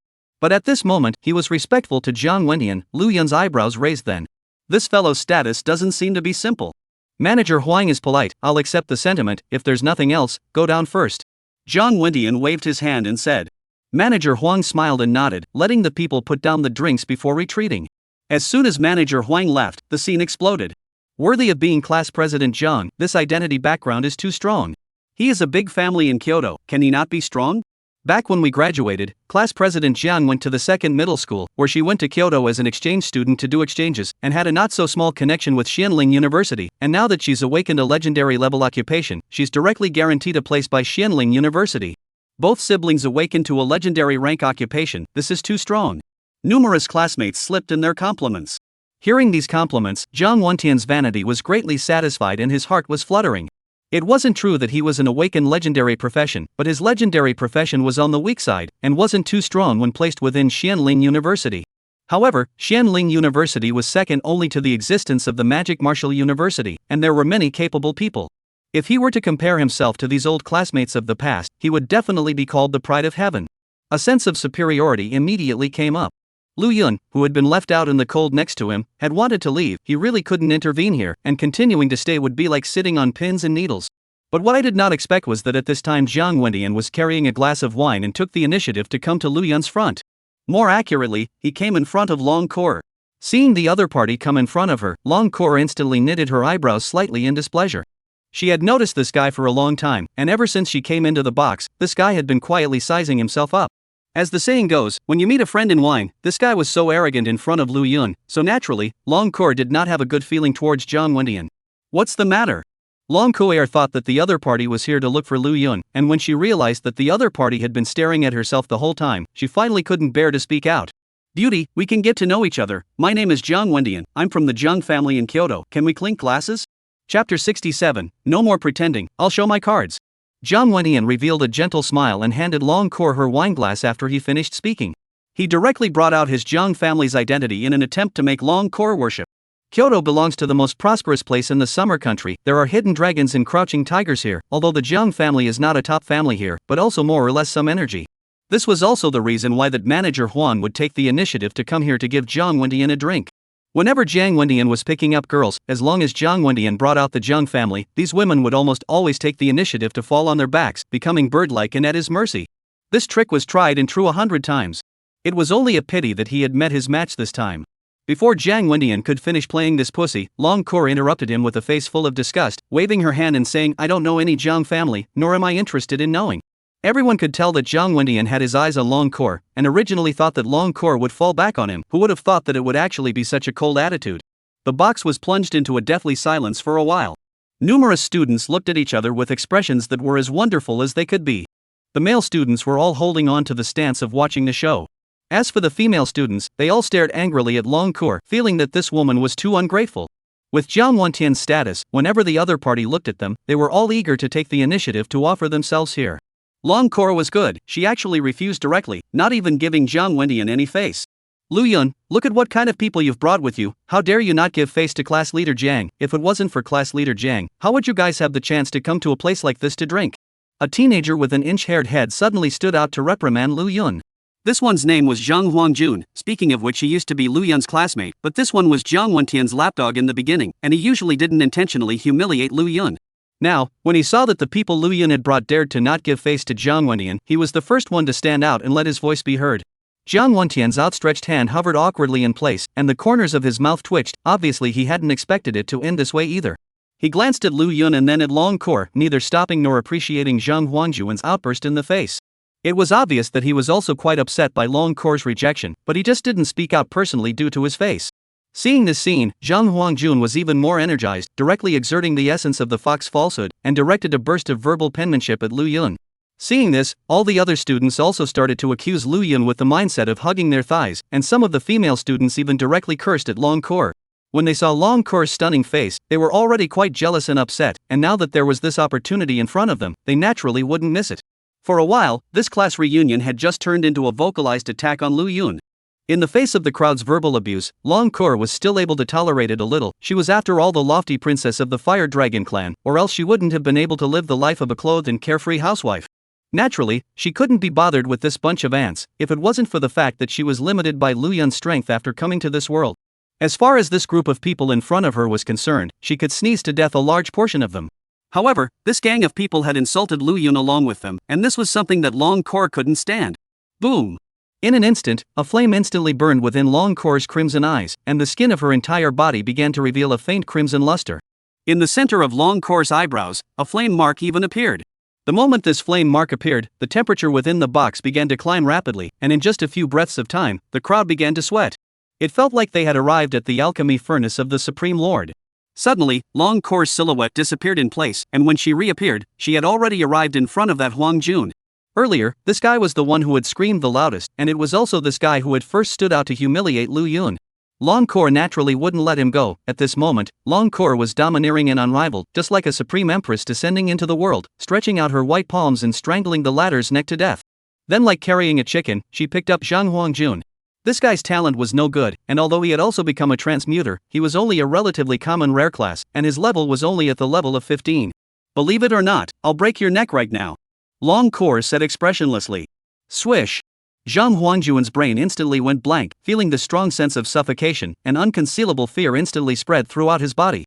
But at this moment, he was respectful to Zhang Wentian. Lu Yun's eyebrows raised then. This fellow's status doesn't seem to be simple. Manager Huang is polite. I'll accept the sentiment. If there's nothing else, go down first. Zhang Wentian waved his hand and said. Manager Huang smiled and nodded, letting the people put down the drinks before retreating. As soon as Manager Huang left, the scene exploded. Worthy of being class president Zhang, this identity background is too strong. He is a big family in Kyoto, can he not be strong? Back when we graduated, class president Jiang went to the second middle school, where she went to Kyoto as an exchange student to do exchanges, and had a not-so-small connection with Xianling University, and now that she's awakened a legendary level occupation, she's directly guaranteed a place by Xianling University. Both siblings awakened to a legendary rank occupation. This is too strong. Numerous classmates slipped in their compliments. Hearing these compliments, Zhang Wentian's vanity was greatly satisfied and his heart was fluttering. It wasn't true that he was an awakened legendary profession, but his legendary profession was on the weak side, and wasn't too strong when placed within Xianling University. However, Xianling University was second only to the existence of the Magic Martial University, and there were many capable people. If he were to compare himself to these old classmates of the past, he would definitely be called the pride of heaven. A sense of superiority immediately came up. Lu Yun, who had been left out in the cold next to him, had wanted to leave. He really couldn't intervene here, and continuing to stay would be like sitting on pins and needles. But what I did not expect was that at this time Zhang Wentian was carrying a glass of wine and took the initiative to come to Lu Yun's front. More accurately, he came in front of Long Core. Seeing the other party come in front of her, Long Core instantly knitted her eyebrows slightly in displeasure. She had noticed this guy for a long time, and ever since she came into the box, this guy had been quietly sizing himself up. As the saying goes, when you meet a friend in wine, this guy was so arrogant in front of Lu Yun, so naturally, Long Core did not have a good feeling towards Zhang Wentian. What's the matter? Long Core thought that the other party was here to look for Lu Yun, and when she realized that the other party had been staring at herself the whole time, she finally couldn't bear to speak out. Beauty, we can get to know each other. My name is Zhang Wentian, I'm from the Zhang family in Kyoto, can we clink glasses? Chapter 67, No More Pretending, I'll show my cards. Zhang Wentian revealed a gentle smile and handed Long Core her wineglass after he finished speaking. He directly brought out his Zhang family's identity in an attempt to make Long Core worship. Kyoto belongs to the most prosperous place in the summer country. There are hidden dragons and crouching tigers here, although the Zhang family is not a top family here, but also more or less some energy. This was also the reason why that manager Juan would take the initiative to come here to give Jiang Wendian a drink. Whenever Jiang Wendian was picking up girls, as long as Jiang Wendian brought out the Jiang family, these women would almost always take the initiative to fall on their backs, becoming bird-like and at his mercy. This trick was tried and true 100 times. It was only a pity that he had met his match this time. Before Jiang Wendian could finish playing this pussy, Long Kor interrupted him with a face full of disgust, waving her hand and saying, "I don't know any Jiang family, nor am I interested in knowing." Everyone could tell that Jiang Wendian had his eyes on Long Kor, and originally thought that Long Kor would fall back on him. Who would have thought that it would actually be such a cold attitude? The box was plunged into a deathly silence for a while. Numerous students looked at each other with expressions that were as wonderful as they could be. The male students were all holding on to the stance of watching the show. As for the female students, they all stared angrily at Long Kor, feeling that this woman was too ungrateful. With Jiang Wendian's status, whenever the other party looked at them, they were all eager to take the initiative to offer themselves here. Long Kor was good, she actually refused directly, not even giving Jiang Wendian any face. "Lu Yun, look at what kind of people you've brought with you, how dare you not give face to class leader Jiang? If it wasn't for class leader Jiang, how would you guys have the chance to come to a place like this to drink?" A teenager with an inch-haired head suddenly stood out to reprimand Lu Yun. This one's name was Zhang Huangjun, speaking of which he used to be Lu Yun's classmate, but this one was Jiang Wendian's lapdog in the beginning, and he usually didn't intentionally humiliate Lu Yun. Now, when he saw that the people Lu Yun had brought dared to not give face to Jiang Wendian, he was the first one to stand out and let his voice be heard. Jiang Wendian's outstretched hand hovered awkwardly in place, and the corners of his mouth twitched. Obviously he hadn't expected it to end this way either. He glanced at Lu Yun and then at Long Kor, neither stopping nor appreciating Zhang Huangjuan's outburst in the face. It was obvious that he was also quite upset by Long Kor's rejection, but he just didn't speak out personally due to his face. Seeing this scene, Zhang Huangjun was even more energized, directly exerting the essence of the fox falsehood, and directed a burst of verbal penmanship at Lu Yun. Seeing this, all the other students also started to accuse Lu Yun with the mindset of hugging their thighs, and some of the female students even directly cursed at Long Kor. When they saw Long Kor's stunning face, they were already quite jealous and upset, and now that there was this opportunity in front of them, they naturally wouldn't miss it. For a while, this class reunion had just turned into a vocalized attack on Lu Yun. In the face of the crowd's verbal abuse, Long Kor was still able to tolerate it a little. She was after all the lofty princess of the Fire Dragon clan, or else she wouldn't have been able to live the life of a clothed and carefree housewife. Naturally, she couldn't be bothered with this bunch of ants, if it wasn't for the fact that she was limited by Lu Yun's strength after coming to this world. As far as this group of people in front of her was concerned, she could sneeze to death a large portion of them. However, this gang of people had insulted Lu Yun along with them, and this was something that Long Kor couldn't stand. Boom! In an instant, a flame instantly burned within Long Kor's crimson eyes, and the skin of her entire body began to reveal a faint crimson luster. In the center of Long Kor's eyebrows, a flame mark even appeared. The moment this flame mark appeared, the temperature within the box began to climb rapidly, and in just a few breaths of time, the crowd began to sweat. It felt like they had arrived at the alchemy furnace of the Supreme Lord. Suddenly, Long Kor's silhouette disappeared in place, and when she reappeared, she had already arrived in front of that Huangjun. Earlier, this guy was the one who had screamed the loudest, and it was also this guy who had first stood out to humiliate Lu Yun. Long Kor naturally wouldn't let him go. At this moment, Long Kor was domineering and unrivaled, just like a supreme empress descending into the world, stretching out her white palms and strangling the latter's neck to death. Then, like carrying a chicken, she picked up Zhang Huangjun. This guy's talent was no good, and although he had also become a transmuter, he was only a relatively common rare class, and his level was only at the level of 15. "Believe it or not, I'll break your neck right now," Long Kor said expressionlessly. Swish! Zhang Huangjuan's brain instantly went blank, feeling the strong sense of suffocation, and unconcealable fear instantly spread throughout his body.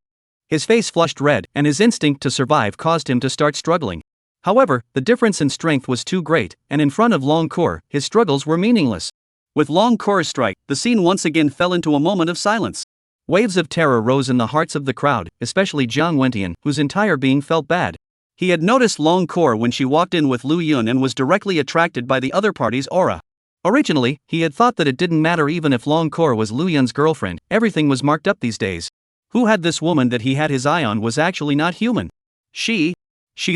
His face flushed red, and his instinct to survive caused him to start struggling. However, the difference in strength was too great, and in front of Long Kor, his struggles were meaningless. With Long Kor's strike, the scene once again fell into a moment of silence. Waves of terror rose in the hearts of the crowd, especially Jiang Wendian, whose entire being felt bad. He had noticed Long Kor when she walked in with Lu Yun and was directly attracted by the other party's aura. Originally, he had thought that it didn't matter even if Long Kor was Lu Yun's girlfriend, everything was marked up these days. Who had this woman that he had his eye on was actually not human. She's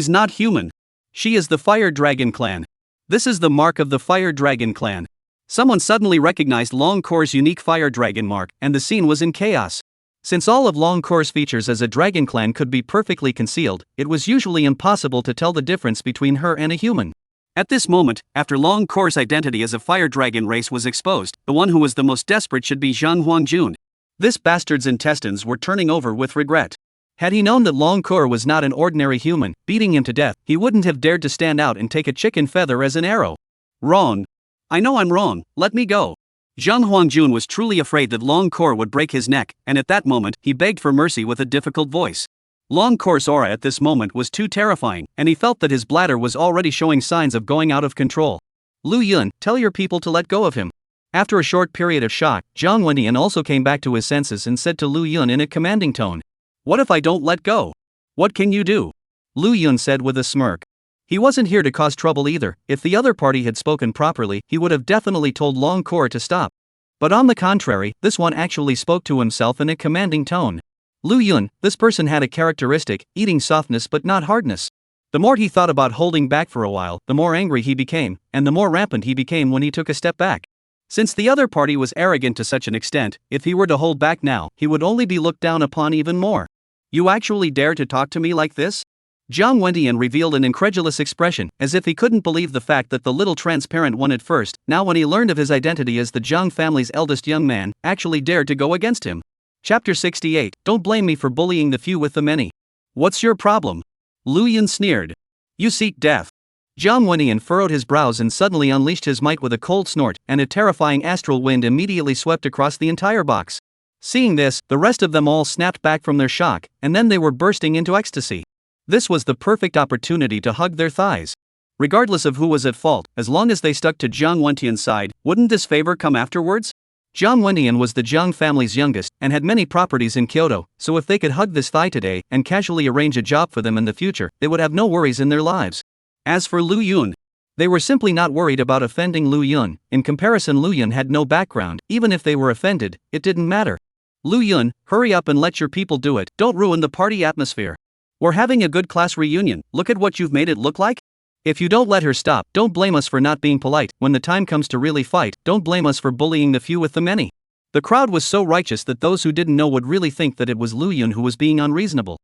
not human. She is the Fire Dragon clan. This is the mark of the Fire Dragon clan. Someone suddenly recognized Long Kor's unique Fire Dragon mark, and the scene was in chaos. Since all of Long Kor's features as a dragon clan could be perfectly concealed, it was usually impossible to tell the difference between her and a human. At this moment, after Long Kor's identity as a fire dragon race was exposed, the one who was the most desperate should be Zhang Huangjun. This bastard's intestines were turning over with regret. Had he known that Long Kor was not an ordinary human, beating him to death, he wouldn't have dared to stand out and take a chicken feather as an arrow. Wrong. I know I'm wrong, let me go. Zhang Huangjun was truly afraid that Long Kor would break his neck, and at that moment, he begged for mercy with a difficult voice. Long Kor's aura at this moment was too terrifying, and he felt that his bladder was already showing signs of going out of control. Lu Yun, tell your people to let go of him. After a short period of shock, Zhang Wendian also came back to his senses and said to Lu Yun in a commanding tone. What if I don't let go? What can you do? Lu Yun said with a smirk. He wasn't here to cause trouble either. If the other party had spoken properly, he would have definitely told Long Kor to stop. But on the contrary, this one actually spoke to himself in a commanding tone. Lu Yun, this person had a characteristic, eating softness but not hardness. The more he thought about holding back for a while, the more angry he became, and the more rampant he became when he took a step back. Since the other party was arrogant to such an extent, if he were to hold back now, he would only be looked down upon even more. You actually dare to talk to me like this? Zhang Wendian revealed an incredulous expression, as if he couldn't believe the fact that the little transparent one at first, now when he learned of his identity as the Zhang family's eldest young man, actually dared to go against him. Chapter 68, Don't blame me for bullying the few with the many. What's your problem? Lu Yun sneered. You seek death. Zhang Wendian furrowed his brows and suddenly unleashed his might with a cold snort, and a terrifying astral wind immediately swept across the entire box. Seeing this, the rest of them all snapped back from their shock, and then they were bursting into ecstasy. This was the perfect opportunity to hug their thighs. Regardless of who was at fault, as long as they stuck to Zhang Wendian's side, wouldn't this favor come afterwards? Zhang Wendian was the Zhang family's youngest, and had many properties in Kyoto, so if they could hug this thigh today, and casually arrange a job for them in the future, they would have no worries in their lives. As for Lu Yun, they were simply not worried about offending Lu Yun. In comparison, Lu Yun had no background. Even if they were offended, it didn't matter. Lu Yun, hurry up and let your people do it, don't ruin the party atmosphere. We're having a good class reunion, look at what you've made it look like. If you don't let her stop, don't blame us for not being polite. When the time comes to really fight, don't blame us for bullying the few with the many. The crowd was so righteous that those who didn't know would really think that it was Lu Yun who was being unreasonable.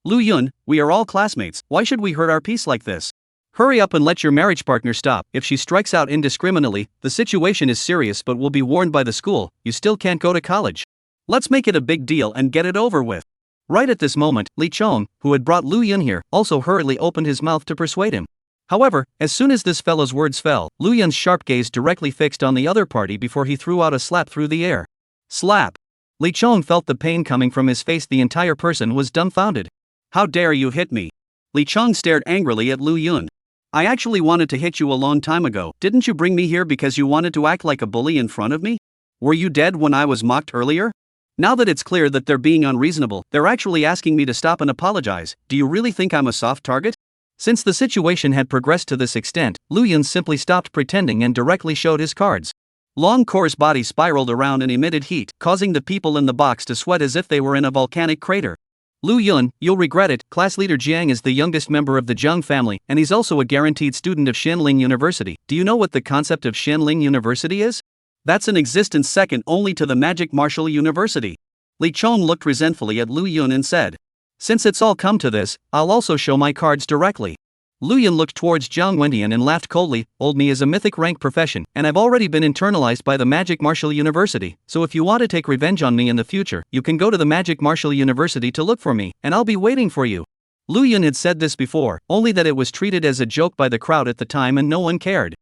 Lu Yun, we are all classmates, why should we hurt our peace like this? Hurry up and let your marriage partner stop. If she strikes out indiscriminately, the situation is serious but will be warned by the school. You still can't go to college. Let's make it a big deal and get it over with. Right at this moment, Li Chong, who had brought Lu Yun here, also hurriedly opened his mouth to persuade him. However, as soon as this fellow's words fell, Lu Yun's sharp gaze directly fixed on the other party before he threw out a slap through the air. Slap! Li Chong felt the pain coming from his face. The entire person was dumbfounded. How dare you hit me? Li Chong stared angrily at Lu Yun. I actually wanted to hit you a long time ago. Didn't you bring me here because you wanted to act like a bully in front of me? Were you dead when I was mocked earlier? Now that it's clear that they're being unreasonable, they're actually asking me to stop and apologize. Do you really think I'm a soft target? Since the situation had progressed to this extent, Lu Yun simply stopped pretending and directly showed his cards. Long Kor's body spiraled around and emitted heat, causing the people in the box to sweat as if they were in a volcanic crater. Lu Yun, you'll regret it. Class leader Jiang is the youngest member of the Zhang family, and he's also a guaranteed student of Xianling University. Do you know what the concept of Xianling University is? That's an existence second only to the Magic Martial University. Li Chong looked resentfully at Lu Yun and said, since it's all come to this, I'll also show my cards directly. Lu Yun looked towards Zhang Wendian and laughed coldly. Old me is a mythic rank profession, and I've already been internalized by the Magic Martial University, so if you want to take revenge on me in the future, you can go to the Magic Martial University to look for me, and I'll be waiting for you. Lu Yun had said this before, only that it was treated as a joke by the crowd at the time and no one cared.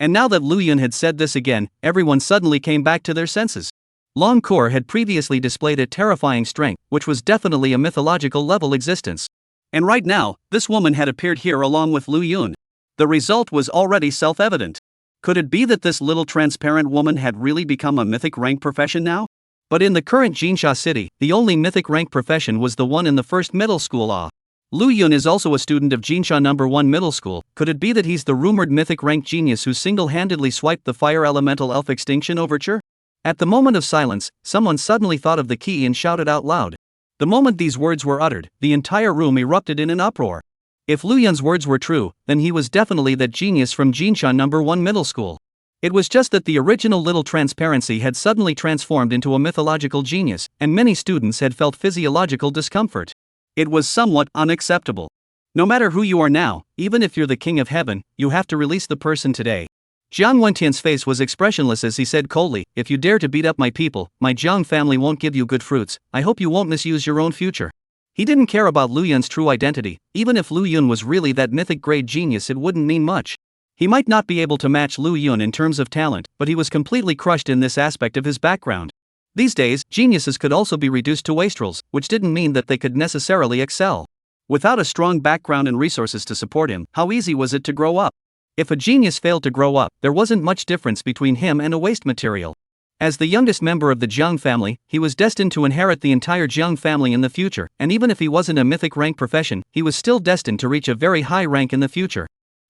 And now that Lu Yun had said this again, everyone suddenly came back to their senses. Long Kor had previously displayed a terrifying strength, which was definitely a mythological level existence. And right now, this woman had appeared here along with Lu Yun. The result was already self-evident. Could it be that this little transparent woman had really become a mythic rank profession now? But in the current Jinsha city, the only mythic rank profession was the one in the first middle school. Lu Yun is also a student of Jinsha No. 1 Middle School. Could it be that he's the rumored mythic rank genius who single-handedly swiped the fire elemental elf extinction overture? At the moment of silence, someone suddenly thought of the key and shouted out loud. The moment these words were uttered, the entire room erupted in an uproar. If Lu Yun's words were true, then he was definitely that genius from Jinsha No. 1 Middle School. It was just that the original little transparency had suddenly transformed into a mythological genius, and many students had felt physiological discomfort. It was somewhat unacceptable. No matter who you are now, even if you're the king of heaven, you have to release the person today. Zhang Wendian's face was expressionless as he said coldly, if you dare to beat up my people, my Zhang family won't give you good fruits. I hope you won't misuse your own future. He didn't care about Lu Yun's true identity. Even if Lu Yun was really that mythic grade genius, it wouldn't mean much. He might not be able to match Lu Yun in terms of talent, but he was completely crushed in this aspect of his background. These days, geniuses could also be reduced to wastrels, which didn't mean that they could necessarily excel. Without a strong background and resources to support him, how easy was it to grow up? If a genius failed to grow up, there wasn't much difference between him and a waste material. As the youngest member of the Jiang family, he was destined to inherit the entire Jiang family in the future, and even if he wasn't a mythic rank profession, he was still destined to reach a very high rank in the future.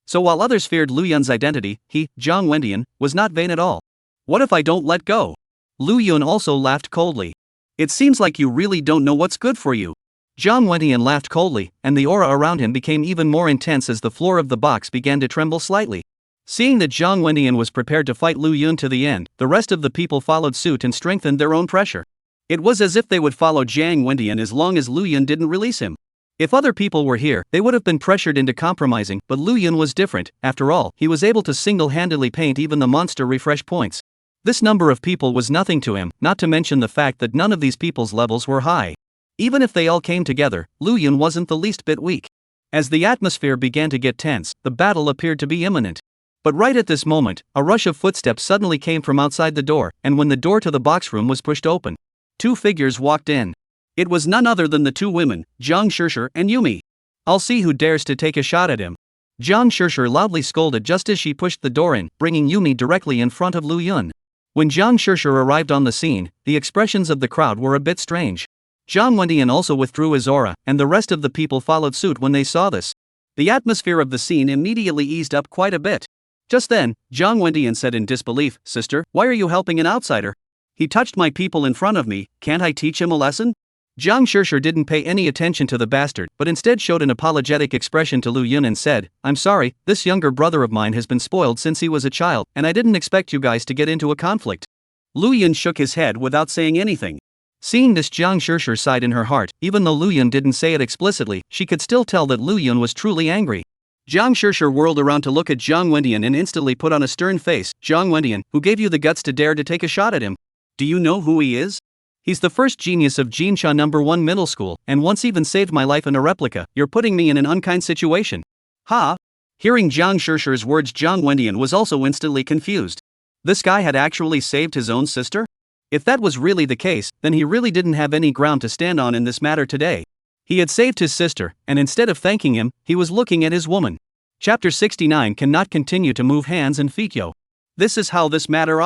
So while others feared Lu Yun's identity, he, Jiang Wendian, was not vain at all. What if I don't let go? Lu Yun also laughed coldly. It seems like you really don't know what's good for you. Jiang Wendian laughed coldly, and the aura around him became even more intense as the floor of the box began to tremble slightly. Seeing that Jiang Wendian was prepared to fight Lu Yun to the end, the rest of the people followed suit and strengthened their own pressure. It was as if they would follow Jiang Wendian as long as Lu Yun didn't release him. If other people were here, they would have been pressured into compromising, but Lu Yun was different. After all, he was able to single-handedly paint even the monster refresh points. This number of people was nothing to him, not to mention the fact that none of these people's levels were high. Even if they all came together, Lu Yun wasn't the least bit weak. As the atmosphere began to get tense, the battle appeared to be imminent. But right at this moment, a rush of footsteps suddenly came from outside the door, and when the door to the box room was pushed open, two figures walked in. It was none other than the two women, Zhang Shishir and Yumi. I'll see who dares to take a shot at him. Zhang Shishir loudly scolded just as she pushed the door in, bringing Yumi directly in front of Lu Yun. When Zhang Shishir arrived on the scene, the expressions of the crowd were a bit strange. Jiang Wendian also withdrew his aura, and the rest of the people followed suit when they saw this. The atmosphere of the scene immediately eased up quite a bit. Just then, Jiang Wendian said in disbelief, "Sister, why are you helping an outsider? He touched my people in front of me, can't I teach him a lesson?" Zhang Shishir didn't pay any attention to the bastard, but instead showed an apologetic expression to Lu Yun and said, "I'm sorry, this younger brother of mine has been spoiled since he was a child, and I didn't expect you guys to get into a conflict." Lu Yun shook his head without saying anything. Seeing this, Zhang Shishir sighed in her heart. Even though Lu Yun didn't say it explicitly, she could still tell that Lu Yun was truly angry. Zhang Shishir whirled around to look at Jiang Wendian and instantly put on a stern face. "Jiang Wendian, who gave you the guts to dare to take a shot at him? Do you know who he is? He's the first genius of Jinsha No. 1 middle school, and once even saved my life in a replica. You're putting me in an unkind situation." Ha! Hearing Zhang Shishir's words, Jiang Wendian was also instantly confused. This guy had actually saved his own sister? If that was really the case, then he really didn't have any ground to stand on in this matter today. He had saved his sister, and instead of thanking him, he was looking at his woman. Chapter 69 cannot continue to move hands and feet. This is how this matter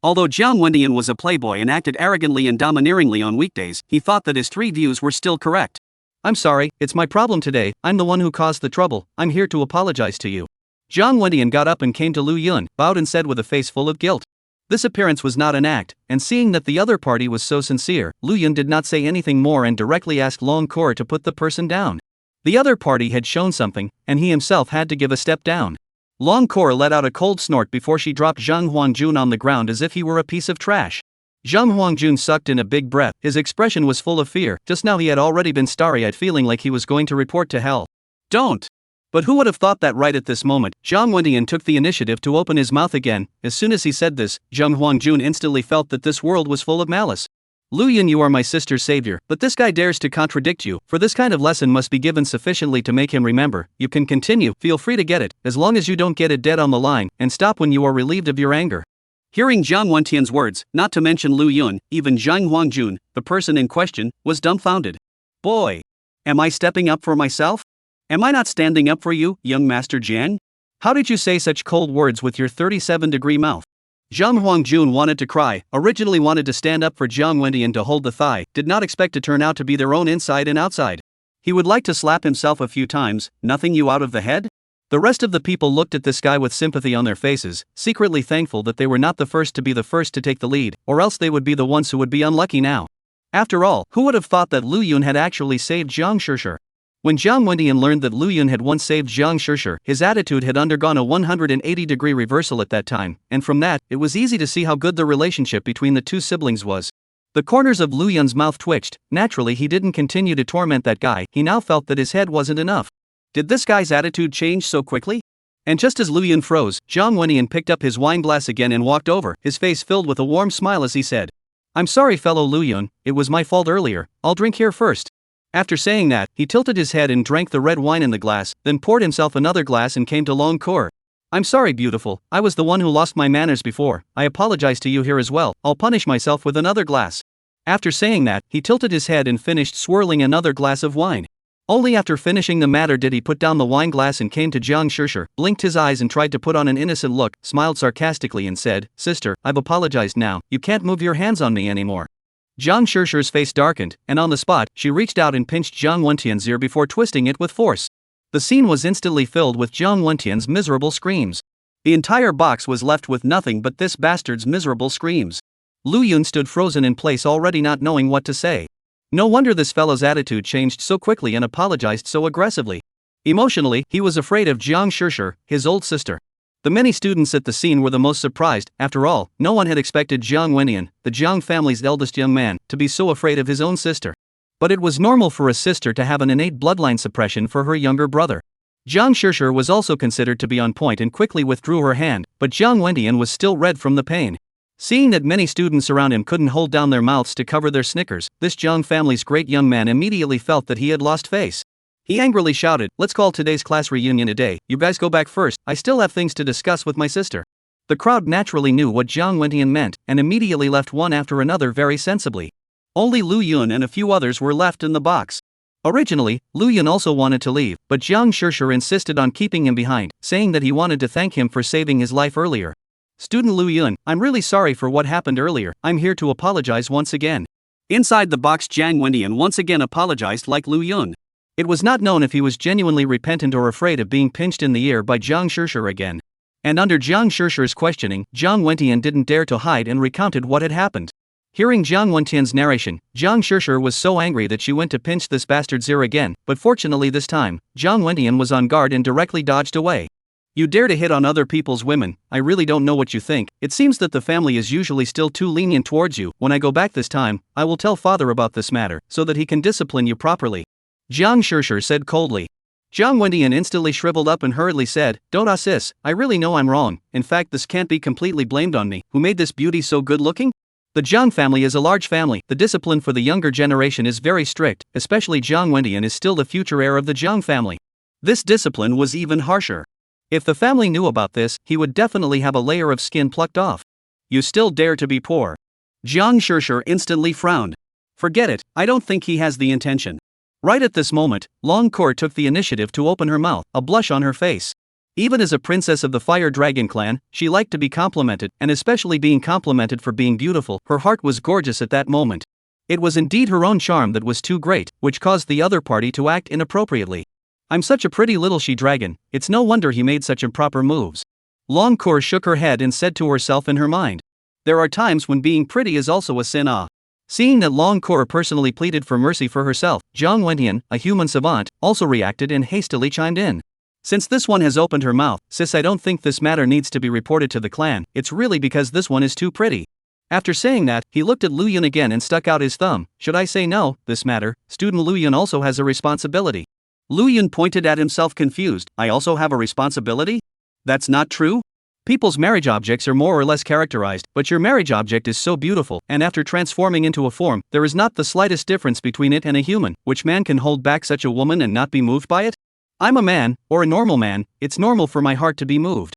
Although Jiang Wendian was a playboy and acted arrogantly and domineeringly on weekdays, he thought that his three views were still correct. "I'm sorry, it's my problem today, I'm the one who caused the trouble, I'm here to apologize to you." Jiang Wendian got up and came to Lu Yun, bowed and said with a face full of guilt. This appearance was not an act, and seeing that the other party was so sincere, Lu Yun did not say anything more and directly asked Long Kor to put the person down. The other party had shown something, and he himself had to give a step down. Long Kor let out a cold snort before she dropped Zhang Huangjun on the ground as if he were a piece of trash. Zhang Huangjun sucked in a big breath, his expression was full of fear. Just now he had already been starry-eyed, feeling like he was going to report to hell. "Don't!" But who would have thought that right at this moment, Jiang Wendian took the initiative to open his mouth again. As soon as he said this, Zhang Huangjun instantly felt that this world was full of malice. "Lu Yun, you are my sister's savior, but this guy dares to contradict you. For this kind of lesson must be given sufficiently to make him remember. You can continue, feel free to get it, as long as you don't get it dead on the line, and stop when you are relieved of your anger." Hearing Jiang Wendian's words, not to mention Lu Yun, even Zhang Huangjun, the person in question, was dumbfounded. "Boy! Am I stepping up for myself? Am I not standing up for you, young Master Jiang? How did you say such cold words with your 37-degree mouth?" Zhang Huangjun wanted to cry, originally wanted to stand up for Jiang Wendian to hold the thigh, did not expect to turn out to be their own inside and outside. He would like to slap himself a few times. "Nothing you out of the head?" The rest of the people looked at this guy with sympathy on their faces, secretly thankful that they were not the first to be the first to take the lead, or else they would be the ones who would be unlucky now. After all, who would have thought that Lu Yun had actually saved Zhang Shishir? When Jiang Wendian learned that Lu Yun had once saved Zhang Shishir, his attitude had undergone a 180-degree reversal at that time, and from that, it was easy to see how good the relationship between the two siblings was. The corners of Lu Yun's mouth twitched. Naturally, he didn't continue to torment that guy. He now felt that his head wasn't enough. Did this guy's attitude change so quickly? And just as Lu Yun froze, Jiang Wendian picked up his wine glass again and walked over, his face filled with a warm smile as he said, "I'm sorry, fellow Lu Yun, it was my fault earlier, I'll drink here first." After saying that, he tilted his head and drank the red wine in the glass, then poured himself another glass and came to Long Kor. I'm sorry, beautiful, I was the one who lost my manners before, I apologize to you here as well, I'll punish myself with another glass. After saying that, he tilted his head and finished swirling another glass of wine. Only after finishing the matter did he put down the wine glass and came to Jiang Shishir, blinked his eyes and tried to put on an innocent look, smiled sarcastically and said, "Sister, I've apologized now, you can't move your hands on me anymore." Jiang Shishir's face darkened, and on the spot, she reached out and pinched Jiang Wentian's ear before twisting it with force. The scene was instantly filled with Jiang Wentian's miserable screams. The entire box was left with nothing but this bastard's miserable screams. Lu Yun stood frozen in place, already not knowing what to say. No wonder this fellow's attitude changed so quickly and apologized so aggressively. Emotionally, he was afraid of Jiang Shishir, his old sister. The many students at the scene were the most surprised. After all, no one had expected Jiang Wentian, the Jiang family's eldest young man, to be so afraid of his own sister. But it was normal for a sister to have an innate bloodline suppression for her younger brother. Jiang Shishir was also considered to be on point and quickly withdrew her hand, but Jiang Wentian was still red from the pain. Seeing that many students around him couldn't hold down their mouths to cover their snickers, this Jiang family's great young man immediately felt that he had lost face. He angrily shouted, "Let's call today's class reunion a day, you guys go back first, I still have things to discuss with my sister." The crowd naturally knew what Jiang Wentian meant, and immediately left one after another very sensibly. Only Lu Yun and a few others were left in the box. Originally, Lu Yun also wanted to leave, but Jiang Shishir insisted on keeping him behind, saying that he wanted to thank him for saving his life earlier. "Student Lu Yun, I'm really sorry for what happened earlier, I'm here to apologize once again." Inside the box, Jiang Wentian once again apologized like Lu Yun. It was not known if he was genuinely repentant or afraid of being pinched in the ear by Jiang Shishir again. And under Jiang Shishir's questioning, Jiang Wentian didn't dare to hide and recounted what had happened. Hearing Jiang Wentian's narration, Jiang Shishir was so angry that she went to pinch this bastard's ear again, but fortunately this time, Jiang Wentian was on guard and directly dodged away. "You dare to hit on other people's women, I really don't know what you think, it seems that the family is usually still too lenient towards you. When I go back this time, I will tell father about this matter, so that he can discipline you properly," Jiang Shishir said coldly. Jiang Wentian instantly shriveled up and hurriedly said, "Don't sis, I really know I'm wrong, in fact this can't be completely blamed on me, who made this beauty so good looking? The Jiang family is a large family, the discipline for the younger generation is very strict, especially Jiang Wentian is still the future heir of the Jiang family. This discipline was even harsher. If the family knew about this, he would definitely have a layer of skin plucked off. You still dare to be poor?" Jiang Shishir instantly frowned. "Forget it, I don't think he has the intention." Right at this moment, Long Cour took the initiative to open her mouth, a blush on her face. Even as a princess of the Fire Dragon clan, she liked to be complimented, and especially being complimented for being beautiful, her heart was gorgeous at that moment. It was indeed her own charm that was too great, which caused the other party to act inappropriately. "I'm such a pretty little she-dragon, it's no wonder he made such improper moves." Long Cour shook her head and said to herself in her mind, "There are times when being pretty is also a sin." Seeing that Long Cour personally pleaded for mercy for herself, Jiang Wentian, a human savant, also reacted and hastily chimed in. "Since this one has opened her mouth, sis, I don't think this matter needs to be reported to the clan, it's really because this one is too pretty." After saying that, he looked at Lu Yun again and stuck out his thumb. "Should I say no, this matter, student Lu Yun also has a responsibility." Lu Yun pointed at himself confused, "I also have a responsibility? That's not true? People's marriage objects are more or less characterized, but your marriage object is so beautiful, and after transforming into a form, there is not the slightest difference between it and a human. Which man can hold back such a woman and not be moved by it? I'm a man, or a normal man, it's normal for my heart to be moved."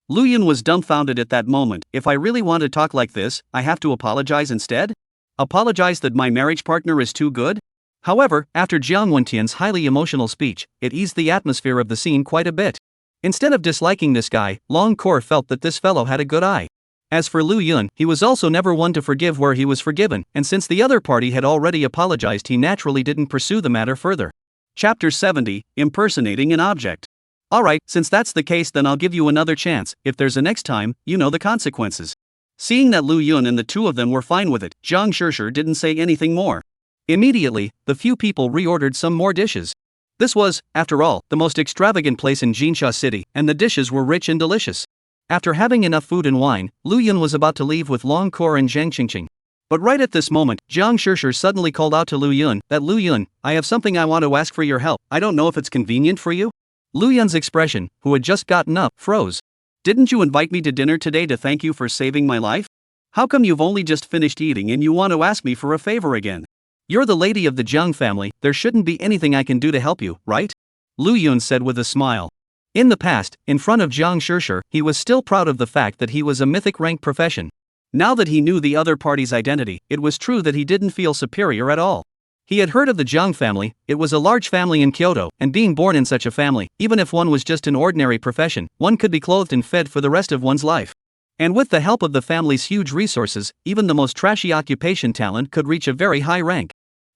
Lu Yun was dumbfounded at that moment. If I really want to talk like this, I have to apologize instead? Apologize that my marriage partner is too good? However, after Jiang Wentian's highly emotional speech, it eased the atmosphere of the scene quite a bit. Instead of disliking this guy, Long Cour felt that this fellow had a good eye. As for Lu Yun, he was also never one to forgive where he was forgiven, and since the other party had already apologized, he naturally didn't pursue the matter further. Chapter 70, Impersonating an Object. Alright, since that's the case, then I'll give you another chance. If there's a next time, you know the consequences. Seeing that Lu Yun and the two of them were fine with it, Jiang Shishir didn't say anything more. Immediately, the few people reordered some more dishes. This was, after all, the most extravagant place in Jinsha City, and the dishes were rich and delicious. After having enough food and wine, Lu Yun was about to leave with Long Cour and Zhang Qingqing. But right at this moment, Jiang Shishir suddenly called out to Lu Yun, "That Lu Yun, I have something I want to ask for your help, I don't know if it's convenient for you?" Lu Yun's expression, who had just gotten up, froze. "Didn't you invite me to dinner today to thank you for saving my life? How come you've only just finished eating and you want to ask me for a favor again? You're the lady of the Jiang family, there shouldn't be anything I can do to help you, right?" Lu Yun said with a smile. In the past, in front of Jiang Shishir, he was still proud of the fact that he was a mythic rank profession. Now that he knew the other party's identity, it was true that he didn't feel superior at all. He had heard of the Jiang family. It was a large family in Kyoto, and being born in such a family, even if one was just an ordinary profession, one could be clothed and fed for the rest of one's life. And with the help of the family's huge resources, even the most trashy occupation talent could reach a very high rank.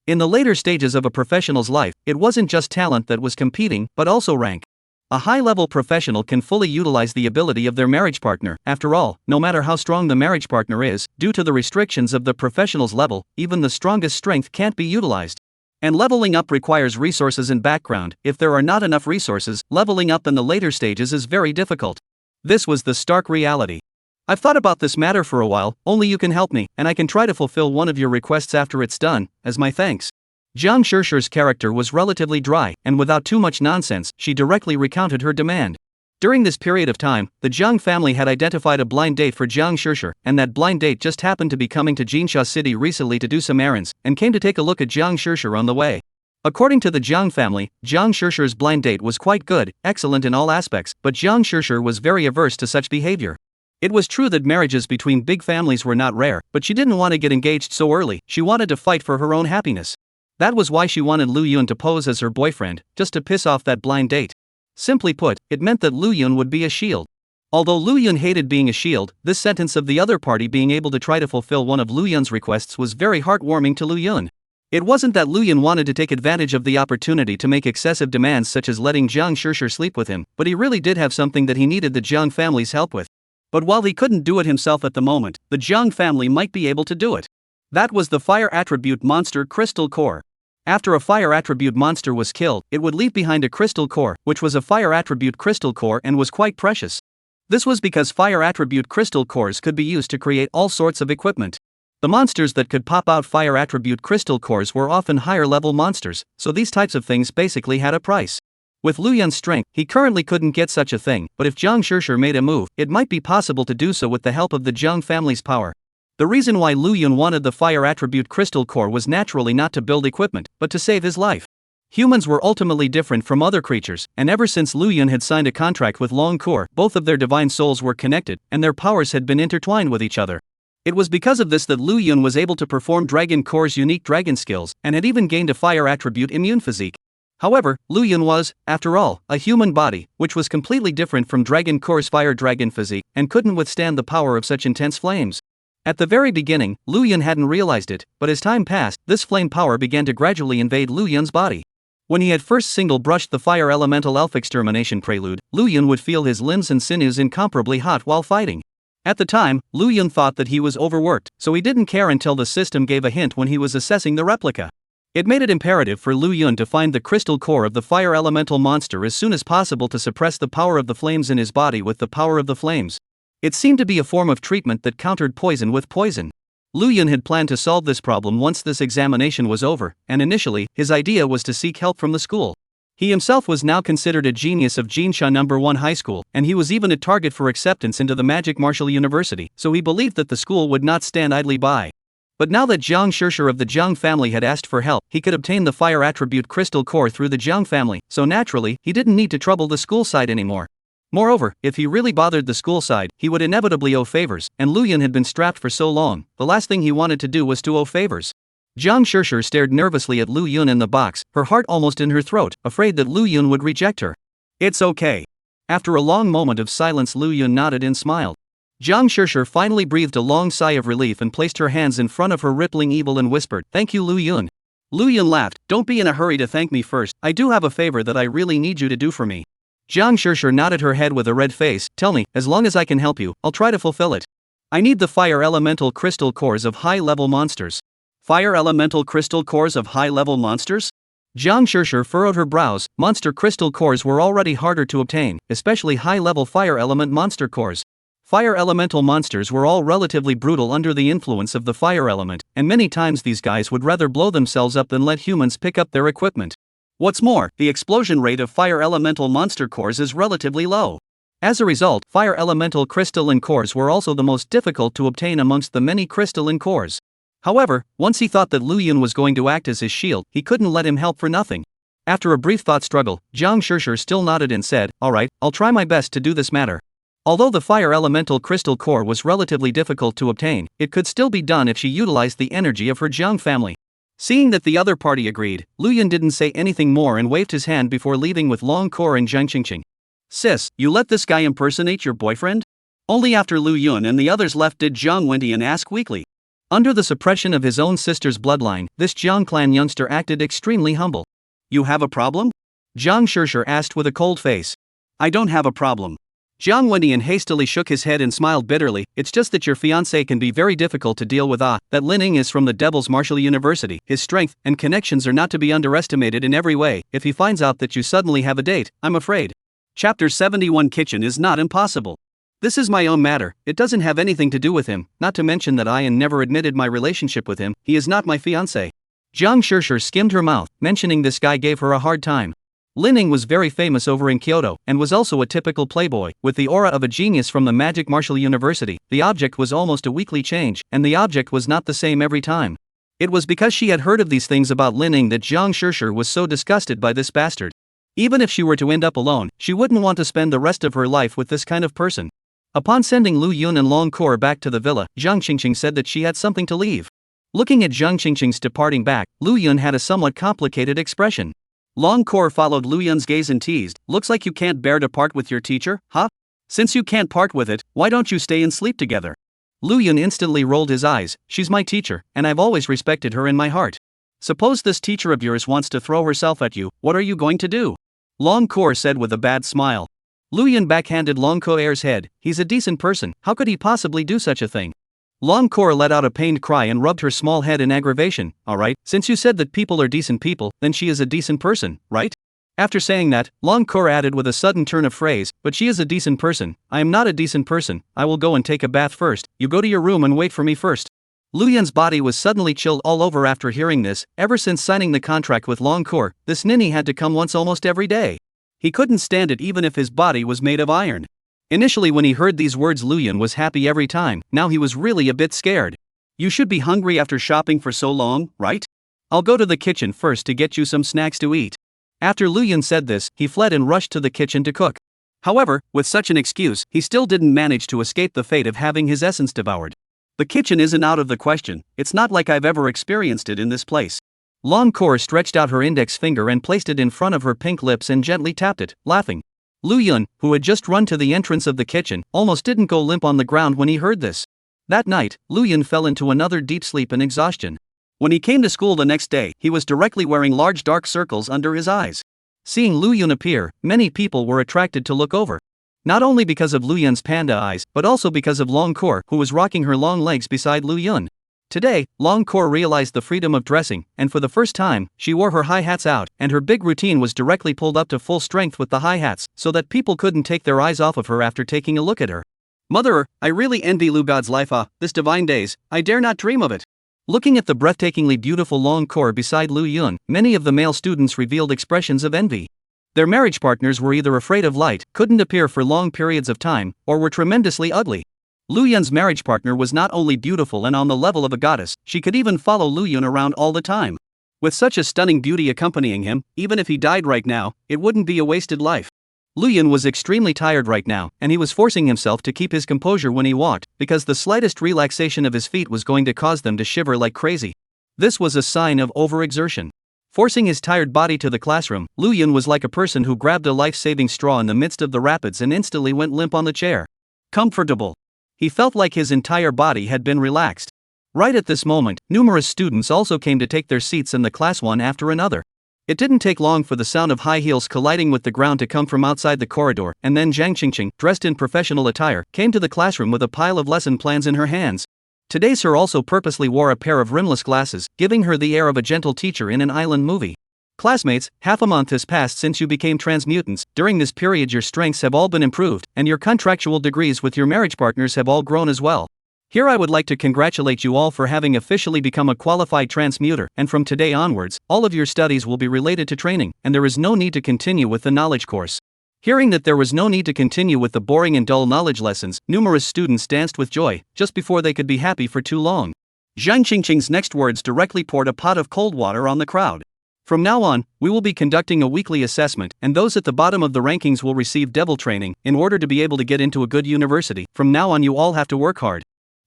In the later stages of a professional's life, it wasn't just talent that was competing, but also rank. A high-level professional can fully utilize the ability of their marriage partner. After all, no matter how strong the marriage partner is, due to the restrictions of the professional's level, even the strongest strength can't be utilized. And leveling up requires resources and background. If there are not enough resources, leveling up in the later stages is very difficult. This was the stark reality. I've thought about this matter for a while. Only you can help me, and I can try to fulfill one of your requests after it's done, as my thanks. Jiang Shishir's character was relatively dry, and without too much nonsense, she directly recounted her demand. During this period of time, the Jiang family had identified a blind date for Jiang Shishir, and that blind date just happened to be coming to Jinsha City recently to do some errands, and came to take a look at Jiang Shishir on the way. According to the Jiang family, Jiang Shishir's blind date was quite good, excellent in all aspects, but Jiang Shishir was very averse to such behavior. It was true that marriages between big families were not rare, but she didn't want to get engaged so early. She wanted to fight for her own happiness. That was why she wanted Lu Yun to pose as her boyfriend, just to piss off that blind date. Simply put, it meant that Lu Yun would be a shield. Although Lu Yun hated being a shield, this sentence of the other party being able to try to fulfill one of Lu Yun's requests was very heartwarming to Lu Yun. It wasn't that Lu Yun wanted to take advantage of the opportunity to make excessive demands such as letting Jiang Shishir sleep with him, but he really did have something that he needed the Jiang family's help with. But while he couldn't do it himself at the moment, the Jiang family might be able to do it. That was the fire attribute monster Crystal Core. After a fire attribute monster was killed, it would leave behind a crystal core, which was a fire attribute crystal core and was quite precious. This was because fire attribute crystal cores could be used to create all sorts of equipment. The monsters that could pop out fire attribute crystal cores were often higher level monsters, so these types of things basically had a price. With Lu Yun's strength, he currently couldn't get such a thing, but if Jiang Shishir made a move, it might be possible to do so with the help of the Jiang family's power. The reason why Lu Yun wanted the fire attribute crystal core was naturally not to build equipment, but to save his life. Humans were ultimately different from other creatures, and ever since Lu Yun had signed a contract with Long Core, both of their divine souls were connected, and their powers had been intertwined with each other. It was because of this that Lu Yun was able to perform Dragon Core's unique dragon skills, and had even gained a fire attribute immune physique. However, Lu Yun was, after all, a human body, which was completely different from Dragon Core's fire dragon physique, and couldn't withstand the power of such intense flames. At the very beginning, Lu Yun hadn't realized it, but as time passed, this flame power began to gradually invade Lu Yun's body. When he had first single-brushed the fire elemental elf extermination prelude, Lu Yun would feel his limbs and sinews incomparably hot while fighting. At the time, Lu Yun thought that he was overworked, so he didn't care until the system gave a hint when he was assessing the replica. It made it imperative for Lu Yun to find the crystal core of the fire elemental monster as soon as possible to suppress the power of the flames in his body with the power of the flames. It seemed to be a form of treatment that countered poison with poison. Lu Yun had planned to solve this problem once this examination was over, and initially, his idea was to seek help from the school. He himself was now considered a genius of Jinsha No. 1 High School, and he was even a target for acceptance into the Magic Martial University, so he believed that the school would not stand idly by. But now that Jiang Shishir of the Jiang family had asked for help, he could obtain the fire attribute crystal core through the Jiang family, so naturally, he didn't need to trouble the school side anymore. Moreover, if he really bothered the school side, he would inevitably owe favors, and Lu Yun had been strapped for so long, the last thing he wanted to do was to owe favors. Jiang Shishir stared nervously at Lu Yun in the box, her heart almost in her throat, afraid that Lu Yun would reject her. "It's okay." After a long moment of silence, Lu Yun nodded and smiled. Jiang Shishir finally breathed a long sigh of relief and placed her hands in front of her rippling evil and whispered, "Thank you, Lu Yun." Lu Yun laughed, "Don't be in a hurry to thank me first, I do have a favor that I really need you to do for me." Jiang Shishir nodded her head with a red face, "Tell me, as long as I can help you, I'll try to fulfill it. I need the fire elemental crystal cores of high-level monsters." Fire elemental crystal cores of high-level monsters? Jiang Shishir furrowed her brows. Monster crystal cores were already harder to obtain, especially high-level fire element monster cores. Fire elemental monsters were all relatively brutal under the influence of the fire element, and many times these guys would rather blow themselves up than let humans pick up their equipment. What's more, the explosion rate of fire elemental monster cores is relatively low. As a result, fire elemental crystalline cores were also the most difficult to obtain amongst the many crystalline cores. However, once he thought that Lu Yun was going to act as his shield, he couldn't let him help for nothing. After a brief thought struggle, Jiang Shishir still nodded and said, "Alright, I'll try my best to do this matter." Although the fire elemental crystal core was relatively difficult to obtain, it could still be done if she utilized the energy of her Jiang family. Seeing that the other party agreed, Lu Yun didn't say anything more and waved his hand before leaving with Long Core and Zhang Qingqing. "Sis, you let this guy impersonate your boyfriend?" Only after Lu Yun and the others left did Jiang Wendian ask weakly. Under the suppression of his own sister's bloodline, this Jiang clan youngster acted extremely humble. "You have a problem?" Jiang Shishir asked with a cold face. "I don't have a problem." Jiang Wendian hastily shook his head and smiled bitterly. "It's just that your fiancé can be very difficult to deal with. That Lin Ning is from the Devil's Martial University. His strength and connections are not to be underestimated in every way. If he finds out that you suddenly have a date, I'm afraid." Chapter 71 Kitchen is not impossible. This is my own matter, it doesn't have anything to do with him, not to mention that I never admitted my relationship with him, he is not my fiancé. Jiang Shishir skimmed her mouth, mentioning this guy gave her a hard time. Lin Ning was very famous over in Kyoto, and was also a typical playboy, with the aura of a genius from the Magic Martial University. The object was almost a weekly change, and the object was not the same every time. It was because she had heard of these things about Lin Ning that Jiang Shishir was so disgusted by this bastard. Even if she were to end up alone, she wouldn't want to spend the rest of her life with this kind of person. Upon sending Lu Yun and Long Core back to the villa, Zhang Qingqing said that she had something to leave. Looking at Zhang Qingqing's departing back, Lu Yun had a somewhat complicated expression. Long Core followed Lu Yun's gaze and teased, "Looks like you can't bear to part with your teacher, huh? Since you can't part with it, why don't you stay and sleep together?" Lu Yun instantly rolled his eyes. "She's my teacher, and I've always respected her in my heart. Suppose this teacher of yours wants to throw herself at you, what are you going to do?" Long Core said with a bad smile. Lu Yun backhanded Long Core's head. "He's a decent person, how could he possibly do such a thing?" Long Core let out a pained cry and rubbed her small head in aggravation. "Alright, since you said that people are decent people, then she is a decent person, right?" After saying that, Long Core added with a sudden turn of phrase, "But she is a decent person, I am not a decent person, I will go and take a bath first, you go to your room and wait for me first." Lu Yun's body was suddenly chilled all over after hearing this. Ever since signing the contract with Long Core, this ninny had to come once almost every day. He couldn't stand it even if his body was made of iron. Initially when he heard these words Lu Yun was happy every time, now he was really a bit scared. "You should be hungry after shopping for so long, right? I'll go to the kitchen first to get you some snacks to eat." After Lu Yun said this, he fled and rushed to the kitchen to cook. However, with such an excuse, he still didn't manage to escape the fate of having his essence devoured. "The kitchen isn't out of the question, it's not like I've ever experienced it in this place." Long Core stretched out her index finger and placed it in front of her pink lips and gently tapped it, laughing. Lu Yun, who had just run to the entrance of the kitchen, almost didn't go limp on the ground when he heard this. That night, Lu Yun fell into another deep sleep and exhaustion. When he came to school the next day, he was directly wearing large dark circles under his eyes. Seeing Lu Yun appear, many people were attracted to look over. Not only because of Lu Yun's panda eyes, but also because of Long Core, who was rocking her long legs beside Lu Yun. Today, Long Core realized the freedom of dressing, and for the first time, she wore her high hats out, and her big routine was directly pulled up to full strength with the high hats, so that people couldn't take their eyes off of her after taking a look at her. "Mother, I really envy Lu God's life, this divine days, I dare not dream of it." Looking at the breathtakingly beautiful Long Core beside Lu Yun, many of the male students revealed expressions of envy. Their marriage partners were either afraid of light, couldn't appear for long periods of time, or were tremendously ugly. Lu Yun's marriage partner was not only beautiful and on the level of a goddess, she could even follow Lu Yun around all the time. With such a stunning beauty accompanying him, even if he died right now, it wouldn't be a wasted life. Lu Yun was extremely tired right now, and he was forcing himself to keep his composure when he walked, because the slightest relaxation of his feet was going to cause them to shiver like crazy. This was a sign of overexertion. Forcing his tired body to the classroom, Lu Yun was like a person who grabbed a life-saving straw in the midst of the rapids and instantly went limp on the chair. Comfortable. He felt like his entire body had been relaxed. Right at this moment, numerous students also came to take their seats in the class one after another. It didn't take long for the sound of high heels colliding with the ground to come from outside the corridor, and then Zhang Qingqing, dressed in professional attire, came to the classroom with a pile of lesson plans in her hands. Today Sir also purposely wore a pair of rimless glasses, giving her the air of a gentle teacher in an island movie. Classmates, half a month has passed since you became transmutants. During this period your strengths have all been improved, and your contractual degrees with your marriage partners have all grown as well. Here I would like to congratulate you all for having officially become a qualified transmuter, and from today onwards, all of your studies will be related to training, and there is no need to continue with the knowledge course. Hearing that there was no need to continue with the boring and dull knowledge lessons, numerous students danced with joy, just before they could be happy for too long. Zhang Qingqing's next words directly poured a pot of cold water on the crowd. From now on, we will be conducting a weekly assessment, and those at the bottom of the rankings will receive devil training in order to be able to get into a good university. From now on, you all have to work hard."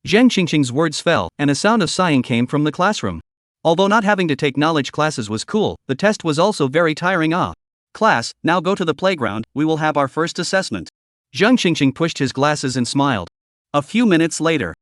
Zhang Qingqing's words fell, and a sound of sighing came from the classroom. Although not having to take knowledge classes was cool, the test was also very tiring. Class, now go to the playground, we will have our first assessment." Zhang Qingqing pushed his glasses and smiled. A few minutes later,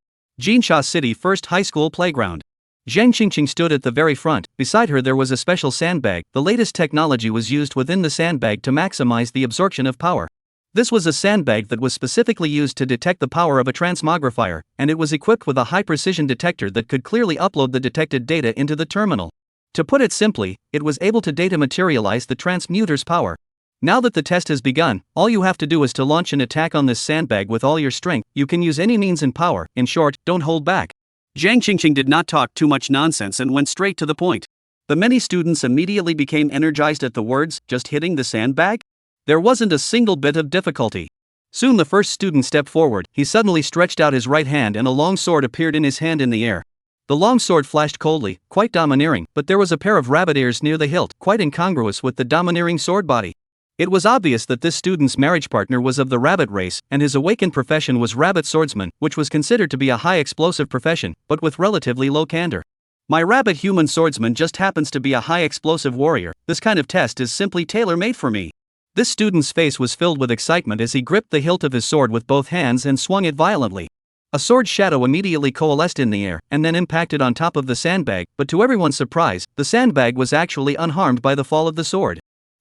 Jinsha City First High School Playground. Zhang Qingqing stood at the very front. Beside her there was a special sandbag. The latest technology was used within the sandbag to maximize the absorption of power. This was a sandbag that was specifically used to detect the power of a transmogrifier, and it was equipped with a high-precision detector that could clearly upload the detected data into the terminal. To put it simply, it was able to data materialize the transmuter's power. Now that the test has begun, all you have to do is to launch an attack on this sandbag with all your strength. You can use any means and power. In short, don't hold back. Zhang Qingqing did not talk too much nonsense and went straight to the point. The many students immediately became energized at the words, "Just hitting the sandbag?" There wasn't a single bit of difficulty. Soon the first student stepped forward. He suddenly stretched out his right hand and a long sword appeared in his hand in the air. The long sword flashed coldly, quite domineering, but there was a pair of rabbit ears near the hilt, quite incongruous with the domineering sword body. It was obvious that this student's marriage partner was of the rabbit race, and his awakened profession was rabbit swordsman, which was considered to be a high explosive profession, but with relatively low candor. My rabbit human swordsman just happens to be a high explosive warrior. This kind of test is simply tailor-made for me. This student's face was filled with excitement as he gripped the hilt of his sword with both hands and swung it violently. A sword shadow immediately coalesced in the air and then impacted on top of the sandbag, but to everyone's surprise, the sandbag was actually unharmed by the fall of the sword.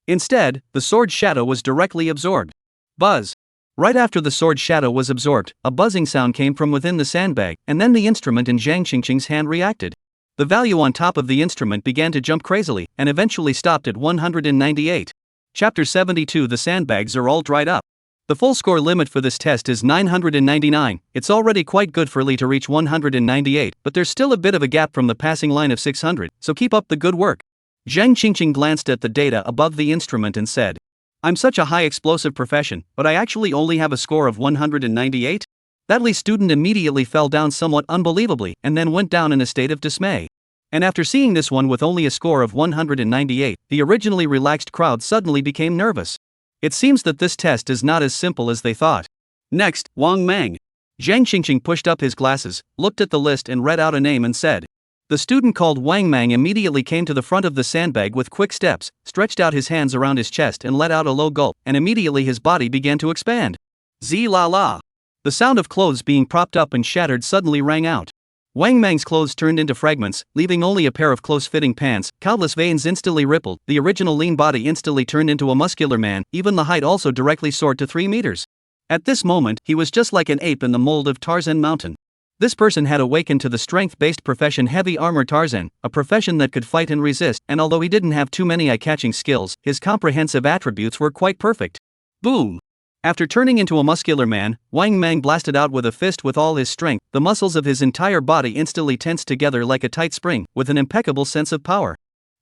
Instead, the sword shadow was directly absorbed. Buzz. Right after the sword shadow was absorbed, a buzzing sound came from within the sandbag, and then the instrument in Zhang Qingqing's hand reacted. The value on top of the instrument began to jump crazily, and eventually stopped at 198. Chapter 72. The sandbags are all dried up. The full score limit for this test is 999. It's already quite good for Lee to reach 198, but there's still a bit of a gap from the passing line of 600, so keep up the good work. Zhang Qingqing glanced at the data above the instrument and said, "I'm such a high explosive profession, but I actually only have a score of 198? That Lee student immediately fell down somewhat unbelievably and then went down in a state of dismay. And after seeing this one with only a score of 198, the originally relaxed crowd suddenly became nervous. It seems that this test is not as simple as they thought. Next, Wang Mang. Zhang Qingqing pushed up his glasses, looked at the list and read out a name and said. The student called Wang Mang immediately came to the front of the sandbag with quick steps, stretched out his hands around his chest and let out a low gulp, and immediately his body began to expand. Zi la la. The sound of clothes being propped up and shattered suddenly rang out. Wang Mang's clothes turned into fragments, leaving only a pair of close-fitting pants. Countless veins instantly rippled. The original lean body instantly turned into a muscular man. Even the height also directly soared to 3 meters. At this moment, he was just like an ape in the mold of Tarzan Mountain. This person had awakened to the strength-based profession Heavy Armor Tarzan, a profession that could fight and resist, and although he didn't have too many eye-catching skills, his comprehensive attributes were quite perfect. Boom! After turning into a muscular man, Wang Mang blasted out with a fist with all his strength. The muscles of his entire body instantly tensed together like a tight spring, with an impeccable sense of power.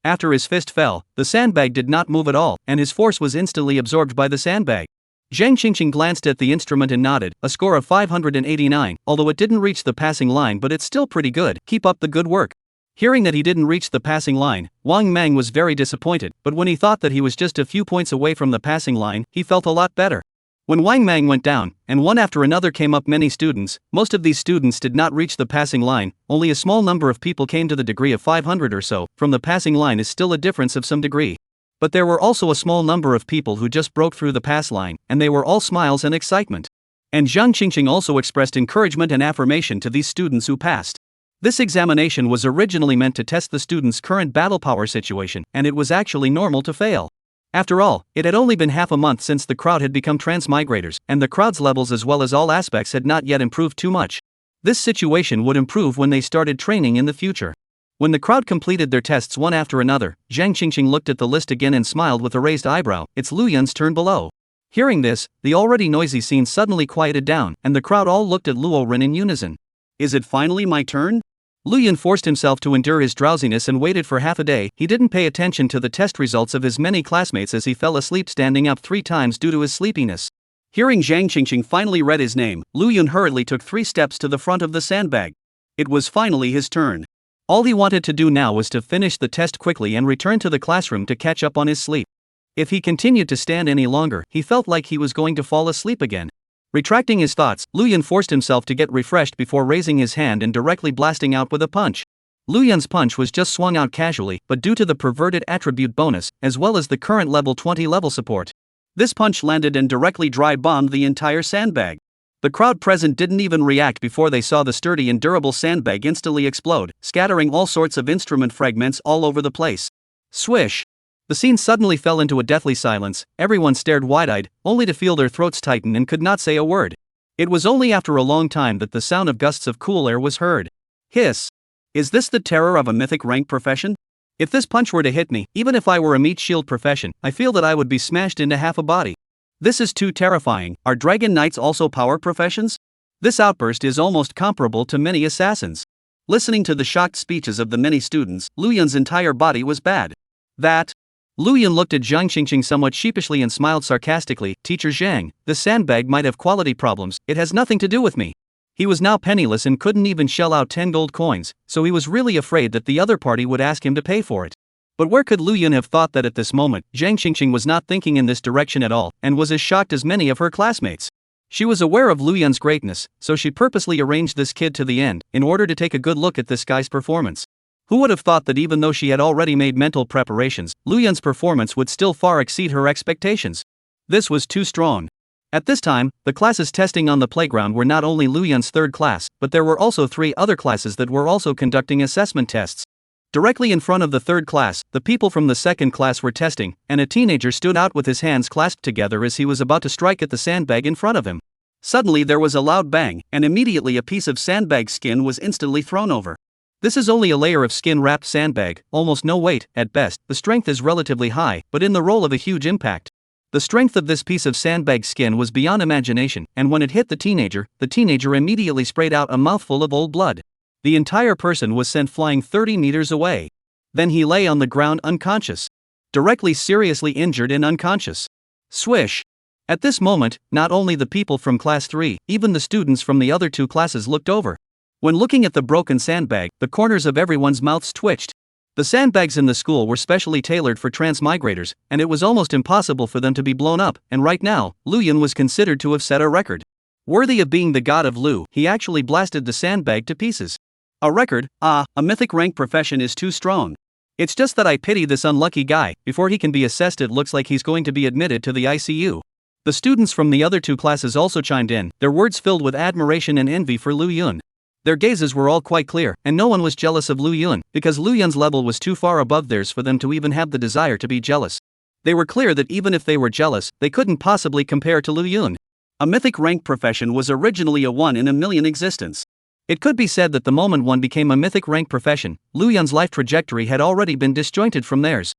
After his fist fell, the sandbag did not move at all, and his force was instantly absorbed by the sandbag. Zhang Qingqing glanced at the instrument and nodded, a score of 589, although it didn't reach the passing line, but it's still pretty good. Keep up the good work. Hearing that he didn't reach the passing line, Wang Mang was very disappointed, but when he thought that he was just a few points away from the passing line, he felt a lot better. When Wang Mang went down, and one after another came up many students, most of these students did not reach the passing line. Only a small number of people came to the degree of 500 or so. From the passing line is still a difference of some degree. But there were also a small number of people who just broke through the pass line, and they were all smiles and excitement. And Zhang Qingqing also expressed encouragement and affirmation to these students who passed. This examination was originally meant to test the students' current battle power situation, and it was actually normal to fail. After all, it had only been half a month since the crowd had become transmigrators, and the crowd's levels as well as all aspects had not yet improved too much. This situation would improve when they started training in the future. When the crowd completed their tests one after another, Zhang Qingqing looked at the list again and smiled with a raised eyebrow. It's Lu Yun's turn below. Hearing this, the already noisy scene suddenly quieted down, and the crowd all looked at Luo Ren in unison. Is it finally my turn? Lu Yun forced himself to endure his drowsiness and waited for half a day. He didn't pay attention to the test results of his many classmates as he fell asleep standing up 3 times due to his sleepiness. Hearing Zhang Qingqing finally read his name, Lu Yun hurriedly took 3 steps to the front of the sandbag. It was finally his turn. All he wanted to do now was to finish the test quickly and return to the classroom to catch up on his sleep. If he continued to stand any longer, he felt like he was going to fall asleep again. Retracting his thoughts, Luyan forced himself to get refreshed before raising his hand and directly blasting out with a punch. Luyan's punch was just swung out casually, but due to the perverted attribute bonus, as well as the current level 20 level support, this punch landed and directly dry bombed the entire sandbag. The crowd present didn't even react before they saw the sturdy and durable sandbag instantly explode, scattering all sorts of instrument fragments all over the place. Swish! The scene suddenly fell into a deathly silence. Everyone stared wide-eyed, only to feel their throats tighten and could not say a word. It was only after a long time that the sound of gusts of cool air was heard. Hiss! Is this the terror of a mythic rank profession? If this punch were to hit me, even if I were a meat shield profession, I feel that I would be smashed into half a body. This is too terrifying. Are Dragon Knights also power professions? This outburst is almost comparable to many assassins. Listening to the shocked speeches of the many students, Luyan's entire body was bad. That. Luyan looked at Zhang Qingqing somewhat sheepishly and smiled sarcastically. Teacher Zhang, this sandbag might have quality problems, it has nothing to do with me. He was now penniless and couldn't even shell out 10 gold coins, so he was really afraid that the other party would ask him to pay for it. But where could Luyan have thought that at this moment, Zhang Qingqing was not thinking in this direction at all, and was as shocked as many of her classmates. She was aware of Luyan's greatness, so she purposely arranged this kid to the end, in order to take a good look at this guy's performance. Who would have thought that even though she had already made mental preparations, Luyan's performance would still far exceed her expectations? This was too strong. At this time, the classes testing on the playground were not only Luyan's third class, but there were also 3 other classes that were also conducting assessment tests. Directly in front of the third class, the people from the second class were testing, and a teenager stood out with his hands clasped together as he was about to strike at the sandbag in front of him. Suddenly there was a loud bang, and immediately a piece of sandbag skin was instantly thrown over. This is only a layer of skin-wrapped sandbag, almost no weight, at best. The strength is relatively high, but in the role of a huge impact. The strength of this piece of sandbag skin was beyond imagination, and when it hit the teenager immediately sprayed out a mouthful of old blood. The entire person was sent flying 30 meters away. Then he lay on the ground unconscious. Directly seriously injured and unconscious. Swish! At this moment, not only the people from class 3, even the students from the other 2 classes looked over. When looking at the broken sandbag, the corners of everyone's mouths twitched. The sandbags in the school were specially tailored for transmigrators, and it was almost impossible for them to be blown up, and right now, Luyan was considered to have set a record. Worthy of being the god of Lu, he actually blasted the sandbag to pieces. A record? A mythic rank profession is too strong. It's just that I pity this unlucky guy. Before he can be assessed, it looks like he's going to be admitted to the ICU. The students from the other 2 classes also chimed in, their words filled with admiration and envy for Luyan. Their gazes were all quite clear, and no one was jealous of Luyan, because Luyan's level was too far above theirs for them to even have the desire to be jealous. They were clear that even if they were jealous, they couldn't possibly compare to Luyan. A mythic rank profession was originally a 1 in a million existence. It could be said that the moment one became a mythic rank profession, Luyan's life trajectory had already been disjointed from theirs.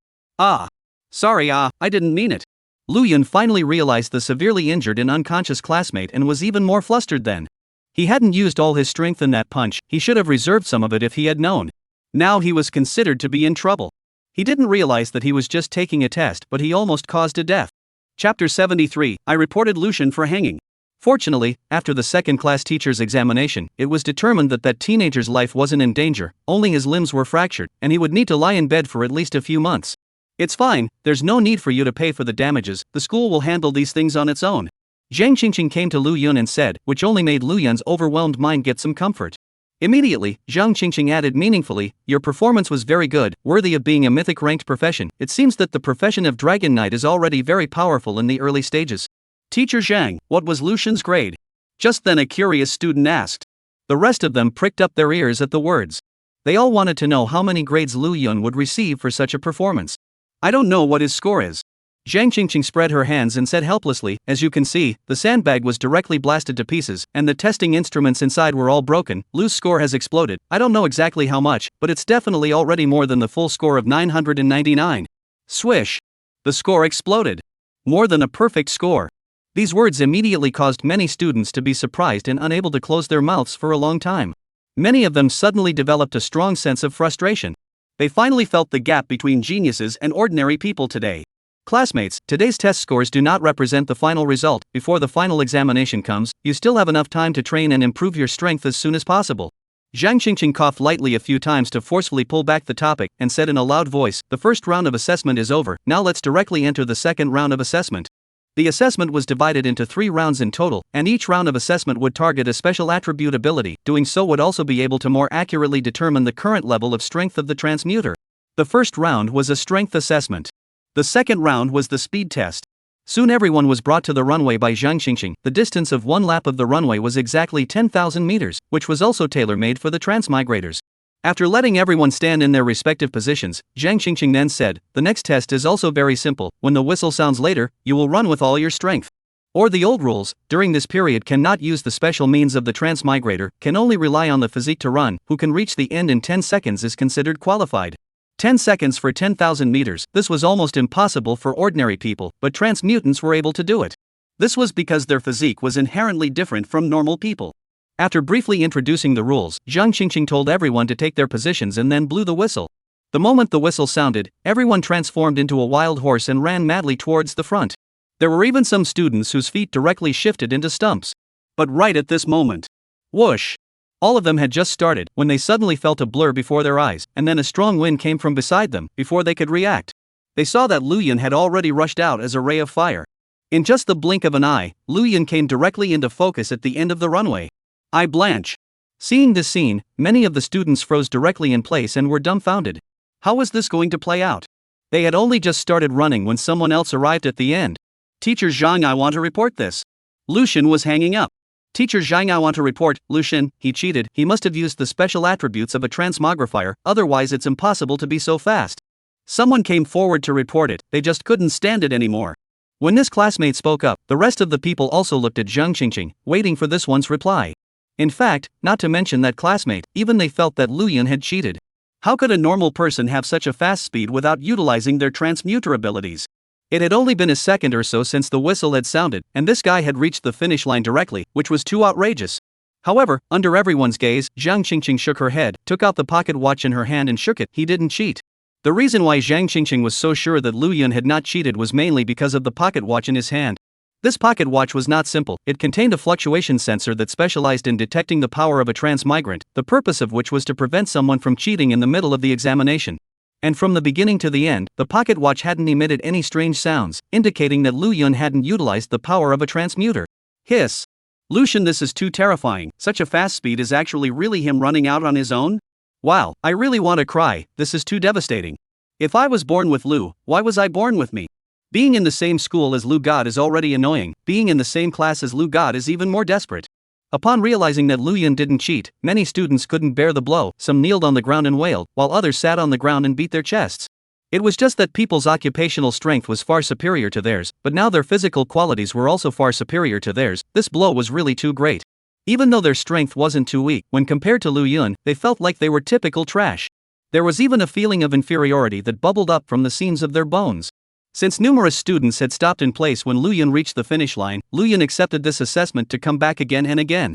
Sorry, I didn't mean it. Luyan finally realized the severely injured and unconscious classmate and was even more flustered then. He hadn't used all his strength in that punch, he should have reserved some of it if he had known. Now he was considered to be in trouble. He didn't realize that he was just taking a test, but he almost caused a death. Chapter 73, I reported Lucian for hanging. Fortunately, after the second-class teacher's examination, it was determined that that teenager's life wasn't in danger, only his limbs were fractured, and he would need to lie in bed for at least a few months. It's fine, there's no need for you to pay for the damages, the school will handle these things on its own. Zhang Qingqing came to Luyan and said, which only made Luyan's overwhelmed mind get some comfort. Immediately, Zhang Qingqing added meaningfully, your performance was very good, worthy of being a mythic-ranked profession. It seems that the profession of Dragon Knight is already very powerful in the early stages. Teacher Zhang, what was Lucian's grade? Just then a curious student asked. The rest of them pricked up their ears at the words. They all wanted to know how many grades Luyan would receive for such a performance. I don't know what his score is. Zhang Qingqing spread her hands and said helplessly, as you can see, the sandbag was directly blasted to pieces, and the testing instruments inside were all broken. Lu's score has exploded. I don't know exactly how much, but it's definitely already more than the full score of 999. Swish! The score exploded. More than a perfect score. These words immediately caused many students to be surprised and unable to close their mouths for a long time. Many of them suddenly developed a strong sense of frustration. They finally felt the gap between geniuses and ordinary people today. Classmates, today's test scores do not represent the final result. Before the final examination comes, you still have enough time to train and improve your strength as soon as possible. Zhang Qingqing coughed lightly a few times to forcefully pull back the topic and said in a loud voice, "The first round of assessment is over, now let's directly enter the second round of assessment." The assessment was divided into 3 rounds in total, and each round of assessment would target a special attribute ability. Doing so would also be able to more accurately determine the current level of strength of the transmuter. The first round was a strength assessment. The second round was the speed test. Soon everyone was brought to the runway by Zhang Qingqing. The distance of one lap of the runway was exactly 10,000 meters, which was also tailor-made for the transmigrators. After letting everyone stand in their respective positions, Zhang Qingqing then said, "The next test is also very simple. When the whistle sounds later, you will run with all your strength." Or the old rules, during this period cannot use the special means of the transmigrator, can only rely on the physique to run. Who can reach the end in 10 seconds is considered qualified. 10 seconds for 10,000 meters, this was almost impossible for ordinary people, but transmutants were able to do it. This was because their physique was inherently different from normal people. After briefly introducing the rules, Zhang Qingqing told everyone to take their positions and then blew the whistle. The moment the whistle sounded, everyone transformed into a wild horse and ran madly towards the front. There were even some students whose feet directly shifted into stumps. But right at this moment, whoosh! All of them had just started when they suddenly felt a blur before their eyes, and then a strong wind came from beside them. Before they could react, they saw that Lu Yun had already rushed out as a ray of fire. In just the blink of an eye, Lu Yun came directly into focus at the end of the runway. I blanch. Seeing this scene, many of the students froze directly in place and were dumbfounded. How was this going to play out? They had only just started running when someone else arrived at the end. "Teacher Zhang, I want to report this." Lucian was hanging up. "Teacher Zhang, I want to report, Lucian, he cheated. He must have used the special attributes of a transmogrifier, otherwise it's impossible to be so fast." Someone came forward to report it, they just couldn't stand it anymore. When this classmate spoke up, the rest of the people also looked at Zhang Qingqing, waiting for this one's reply. In fact, not to mention that classmate, even they felt that Lu Yun had cheated. How could a normal person have such a fast speed without utilizing their transmuter abilities? It had only been a second or so since the whistle had sounded, and this guy had reached the finish line directly, which was too outrageous. However, under everyone's gaze, Zhang Qingqing shook her head, took out the pocket watch in her hand and shook it. He didn't cheat. The reason why Zhang Qingqing was so sure that Lu Yun had not cheated was mainly because of the pocket watch in his hand. This pocket watch was not simple, it contained a fluctuation sensor that specialized in detecting the power of a transmigrant, the purpose of which was to prevent someone from cheating in the middle of the examination. And from the beginning to the end, the pocket watch hadn't emitted any strange sounds, indicating that Lu Yun hadn't utilized the power of a transmuter. Hiss. Lucian, this is too terrifying. Such a fast speed is actually really him running out on his own? Wow, I really want to cry, this is too devastating. If I was born with Lu, why was I born with me? Being in the same school as Lu God is already annoying, being in the same class as Lu God is even more desperate. Upon realizing that Lu Yun didn't cheat, many students couldn't bear the blow, some kneeled on the ground and wailed, while others sat on the ground and beat their chests. It was just that people's occupational strength was far superior to theirs, but now their physical qualities were also far superior to theirs. This blow was really too great. Even though their strength wasn't too weak, when compared to Lu Yun, they felt like they were typical trash. There was even a feeling of inferiority that bubbled up from the seams of their bones. Since numerous students had stopped in place when Lu Yun reached the finish line, Lu Yun accepted this assessment to come back again and again.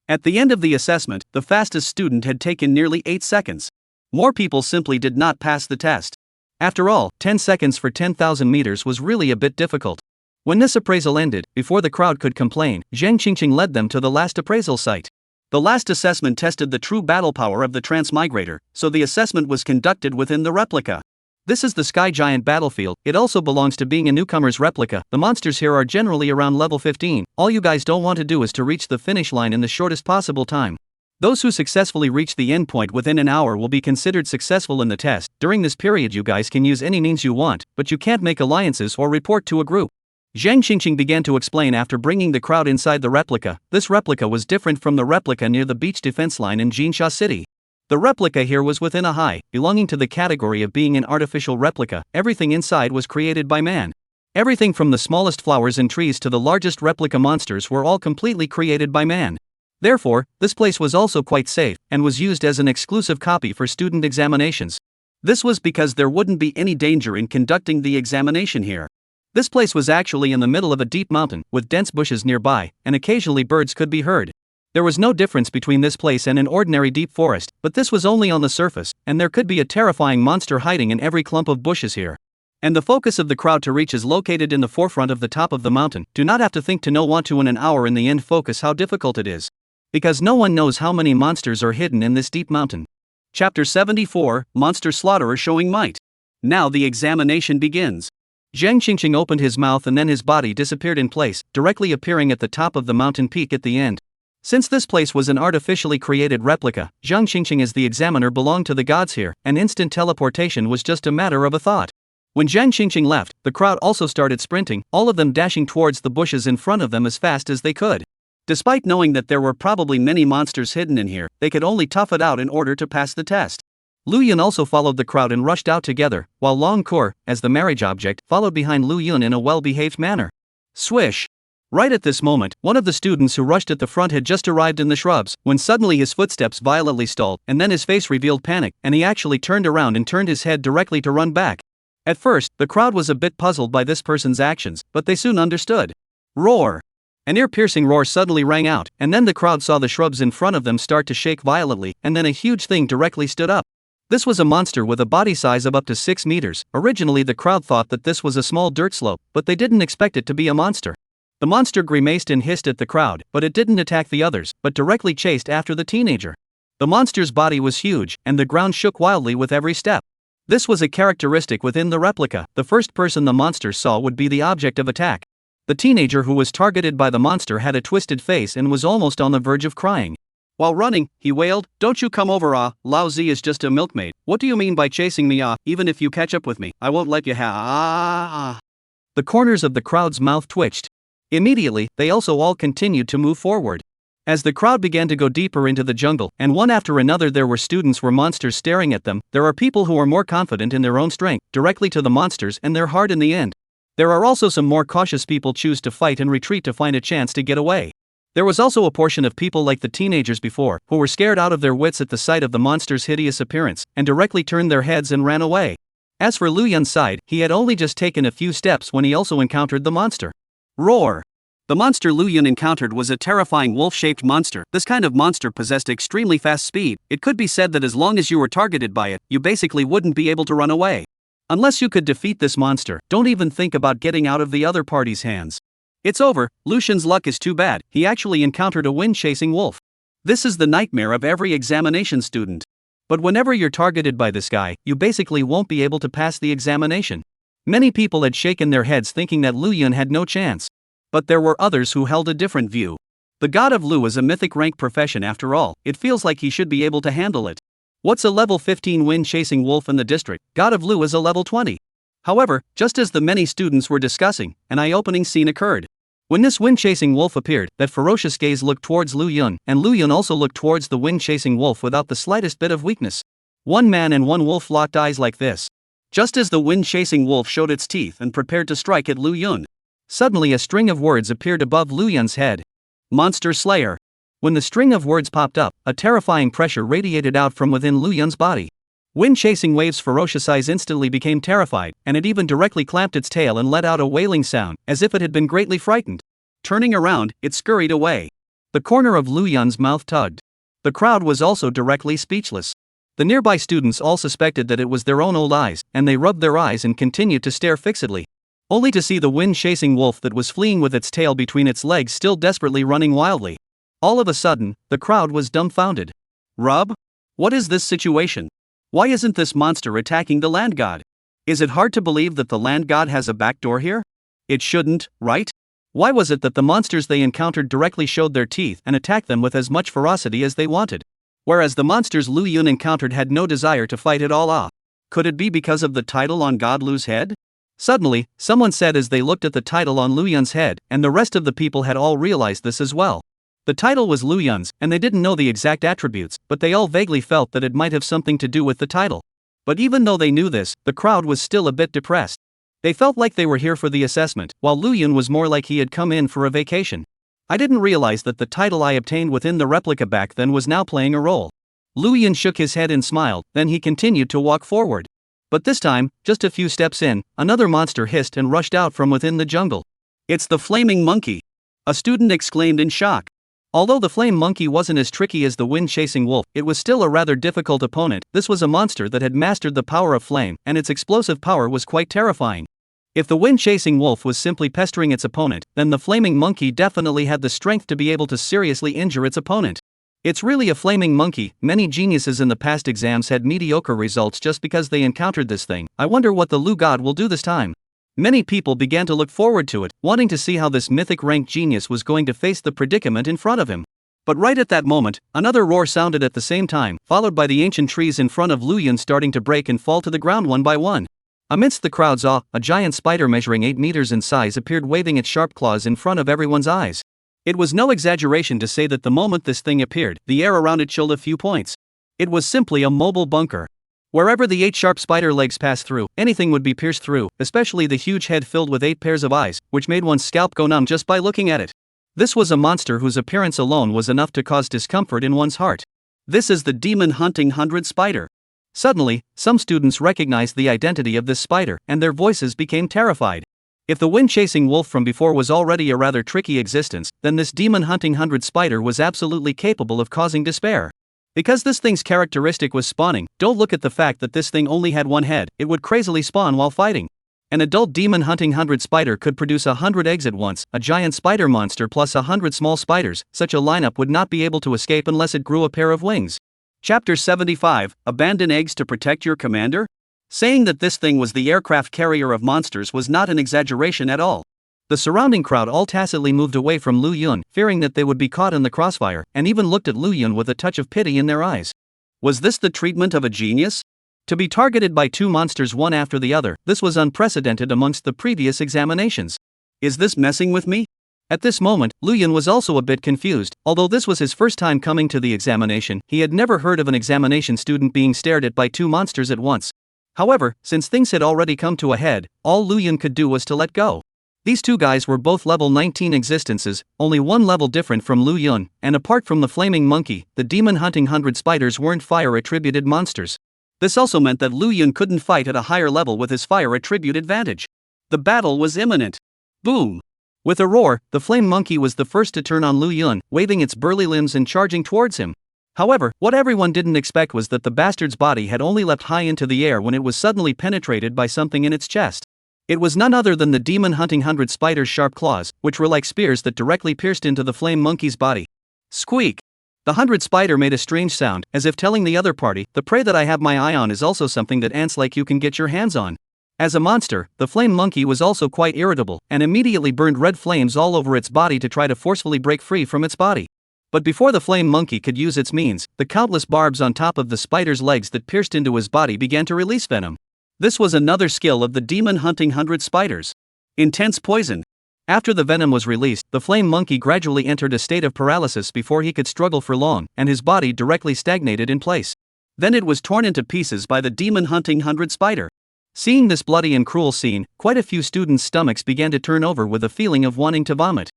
At the end of the assessment, the fastest student had taken nearly 8 seconds. More people simply did not pass the test. After all, 10 seconds for 10,000 meters was really a bit difficult. When this appraisal ended, before the crowd could complain, Zhang Qingqing led them to the last appraisal site. The last assessment tested the true battle power of the transmigrator, so the assessment was conducted within the replica. This is the Sky Giant battlefield, it also belongs to being a newcomer's replica. The monsters here are generally around level 15, all you guys don't want to do is to reach the finish line in the shortest possible time. Those who successfully reach the endpoint within an hour will be considered successful in the test. During this period you guys can use any means you want, but you can't make alliances or report to a group. Zhang Qingqing began to explain after bringing the crowd inside the replica. This replica was different from the replica near the beach defense line in Jinsha City. The replica here was within a high, belonging to the category of being an artificial replica. Everything inside was created by man. Everything from the smallest flowers and trees to the largest replica monsters were all completely created by man. Therefore, this place was also quite safe, and was used as an exclusive copy for student examinations. This was because there wouldn't be any danger in conducting the examination here. This place was actually in the middle of a deep mountain, with dense bushes nearby, and occasionally birds could be heard. There was no difference between this place and an ordinary deep forest, but this was only on the surface, and there could be a terrifying monster hiding in every clump of bushes here. And the focus of the crowd to reach is located in the forefront of the top of the mountain. Do not have to think to know want to in an hour in the end focus how difficult it is. Because no one knows how many monsters are hidden in this deep mountain. Chapter 74, Monster Slaughterer Showing Might. Now the examination begins. Zhang Qingqing opened his mouth and then his body disappeared in place, directly appearing at the top of the mountain peak at the end. Since this place was an artificially created replica, Zhang Qingqing as the examiner belonged to the gods here, and instant teleportation was just a matter of a thought. When Zhang Qingqing left, the crowd also started sprinting, all of them dashing towards the bushes in front of them as fast as they could. Despite knowing that there were probably many monsters hidden in here, they could only tough it out in order to pass the test. Lu Yun also followed the crowd and rushed out together, while Long Kur, as the marriage object, followed behind Lu Yun in a well-behaved manner. Swish! Right at this moment, one of the students who rushed at the front had just arrived in the shrubs, when suddenly his footsteps violently stalled, and then his face revealed panic, and he actually turned around and turned his head directly to run back. At first, the crowd was a bit puzzled by this person's actions, but they soon understood. Roar! An ear-piercing roar suddenly rang out, and then the crowd saw the shrubs in front of them start to shake violently, and then a huge thing directly stood up. This was a monster with a body size of up to 6 meters. Originally the crowd thought that this was a small dirt slope, but they didn't expect it to be a monster. The monster grimaced and hissed at the crowd, but it didn't attack the others, but directly chased after the teenager. The monster's body was huge, and the ground shook wildly with every step. This was a characteristic within the replica. The first person the monster saw would be the object of attack. The teenager who was targeted by the monster had a twisted face and was almost on the verge of crying. While running, he wailed, "Don't you come over, Lao Zi is just a milkmaid. What do you mean by chasing me, Even if you catch up with me, I won't let you The corners of the crowd's mouth twitched. Immediately, they also all continued to move forward. As the crowd began to go deeper into the jungle, and one after another there were students were monsters staring at them, there are people who are more confident in their own strength, directly to the monsters, and they're hard in the end. There are also some more cautious people choose to fight and retreat to find a chance to get away. There was also a portion of people like the teenagers before, who were scared out of their wits at the sight of the monster's hideous appearance, and directly turned their heads and ran away. As for Lu Yun's side, he had only just taken a few steps when he also encountered the monster. Roar! The monster Lu Yun encountered was a terrifying wolf-shaped monster. This kind of monster possessed extremely fast speed. It could be said that as long as you were targeted by it, you basically wouldn't be able to run away. Unless you could defeat this monster, don't even think about getting out of the other party's hands. It's over. Lu Xun's luck is too bad. He actually encountered a wind-chasing wolf. This is the nightmare of every examination student. But whenever you're targeted by this guy, you basically won't be able to pass the examination. Many people had shaken their heads thinking that Lu Yun had no chance. But there were others who held a different view. The god of Lu is a mythic rank profession after all. It feels like he should be able to handle it. What's a level 15 wind-chasing wolf in the district? God of Lu is a level 20. However, just as the many students were discussing, an eye-opening scene occurred. When this wind-chasing wolf appeared, that ferocious gaze looked towards Lu Yun, and Lu Yun also looked towards the wind-chasing wolf without the slightest bit of weakness. One man and one wolf locked eyes like this. Just as the wind-chasing wolf showed its teeth and prepared to strike at Lu Yun, suddenly a string of words appeared above Lu Yun's head. Monster Slayer. When the string of words popped up, a terrifying pressure radiated out from within Lu Yun's body. Wind-chasing wave's ferocious eyes instantly became terrified, and it even directly clamped its tail and let out a wailing sound, as if it had been greatly frightened. Turning around, it scurried away. The corner of Lu Yun's mouth tugged. The crowd was also directly speechless. The nearby students all suspected that it was their own old eyes, and they rubbed their eyes and continued to stare fixedly. Only to see the wind-chasing wolf that was fleeing with its tail between its legs still desperately running wildly. All of a sudden, the crowd was dumbfounded. Rub? What is this situation? Why isn't this monster attacking the land god? Is it hard to believe that the land god has a backdoor here? It shouldn't, right? Why was it that the monsters they encountered directly showed their teeth and attacked them with as much ferocity as they wanted? Whereas the monsters Lu Yun encountered had no desire to fight it all off. Could it be because of the title on God Lu's head? Suddenly, someone said as they looked at the title on Lu Yun's head, and the rest of the people had all realized this as well. The title was Lu Yun's, and they didn't know the exact attributes, but they all vaguely felt that it might have something to do with the title. But even though they knew this, the crowd was still a bit depressed. They felt like they were here for the assessment, while Lu Yun was more like he had come in for a vacation. I didn't realize that the title I obtained within the replica back then was now playing a role. Lu Yun shook his head and smiled, then he continued to walk forward. But this time, just a few steps in, another monster hissed and rushed out from within the jungle. It's the flaming monkey! A student exclaimed in shock. Although the flame monkey wasn't as tricky as the wind-chasing wolf, it was still a rather difficult opponent. This was a monster that had mastered the power of flame, and its explosive power was quite terrifying. If the wind-chasing wolf was simply pestering its opponent, then the flaming monkey definitely had the strength to be able to seriously injure its opponent. It's really a flaming monkey. Many geniuses in the past exams had mediocre results just because they encountered this thing. I wonder what the Lu God will do this time. Many people began to look forward to it, wanting to see how this mythic ranked genius was going to face the predicament in front of him. But right at that moment, another roar sounded at the same time, followed by the ancient trees in front of Lu Yun starting to break and fall to the ground one by one. Amidst the crowd's awe, a giant spider measuring 8 meters in size appeared waving its sharp claws in front of everyone's eyes. It was no exaggeration to say that the moment this thing appeared, the air around it chilled a few points. It was simply a mobile bunker. Wherever the 8 sharp spider legs passed through, anything would be pierced through, especially the huge head filled with 8 pairs of eyes, which made one's scalp go numb just by looking at it. This was a monster whose appearance alone was enough to cause discomfort in one's heart. This is the demon hunting 100 spider. Suddenly, some students recognized the identity of this spider, and their voices became terrified. If the wind-chasing wolf from before was already a rather tricky existence, then this demon hunting 100 spider was absolutely capable of causing despair. Because this thing's characteristic was spawning, don't look at the fact that this thing only had one head, it would crazily spawn while fighting. An adult demon hunting 100 spider could produce 100 eggs at once, a giant spider monster plus 100 small spiders. Such a lineup would not be able to escape unless it grew a pair of wings. Chapter 75, Abandon eggs to protect your commander? Saying that this thing was the aircraft carrier of monsters was not an exaggeration at all. The surrounding crowd all tacitly moved away from Lu Yun, fearing that they would be caught in the crossfire, and even looked at Lu Yun with a touch of pity in their eyes. Was this the treatment of a genius? To be targeted by 2 monsters one after the other, this was unprecedented amongst the previous examinations. Is this messing with me? At this moment, Lu Yun was also a bit confused. Although this was his first time coming to the examination, he had never heard of an examination student being stared at by 2 monsters at once. However, since things had already come to a head, all Lu Yun could do was to let go. These 2 guys were both level 19 existences, only 1 level different from Lu Yun, and apart from the flaming monkey, the demon hunting 100 spiders weren't fire-attributed monsters. This also meant that Lu Yun couldn't fight at a higher level with his fire attribute advantage. The battle was imminent. Boom! With a roar, the flame monkey was the first to turn on Lu Yun, waving its burly limbs and charging towards him. However, what everyone didn't expect was that the bastard's body had only leapt high into the air when it was suddenly penetrated by something in its chest. It was none other than the demon hunting 100 spider's sharp claws, which were like spears that directly pierced into the flame monkey's body. Squeak! The 100 spider made a strange sound, as if telling the other party, the prey that I have my eye on is also something that ants like you can get your hands on. As a monster, the flame monkey was also quite irritable, and immediately burned red flames all over its body to try to forcefully break free from its body. But before the flame monkey could use its means, the countless barbs on top of the spider's legs that pierced into his body began to release venom. This was another skill of the demon hunting 100 spiders. Intense poison. After the venom was released, the flame monkey gradually entered a state of paralysis before he could struggle for long, and his body directly stagnated in place. Then it was torn into pieces by the demon hunting 100 spider. Seeing this bloody and cruel scene, quite a few students' stomachs began to turn over with a feeling of wanting to vomit.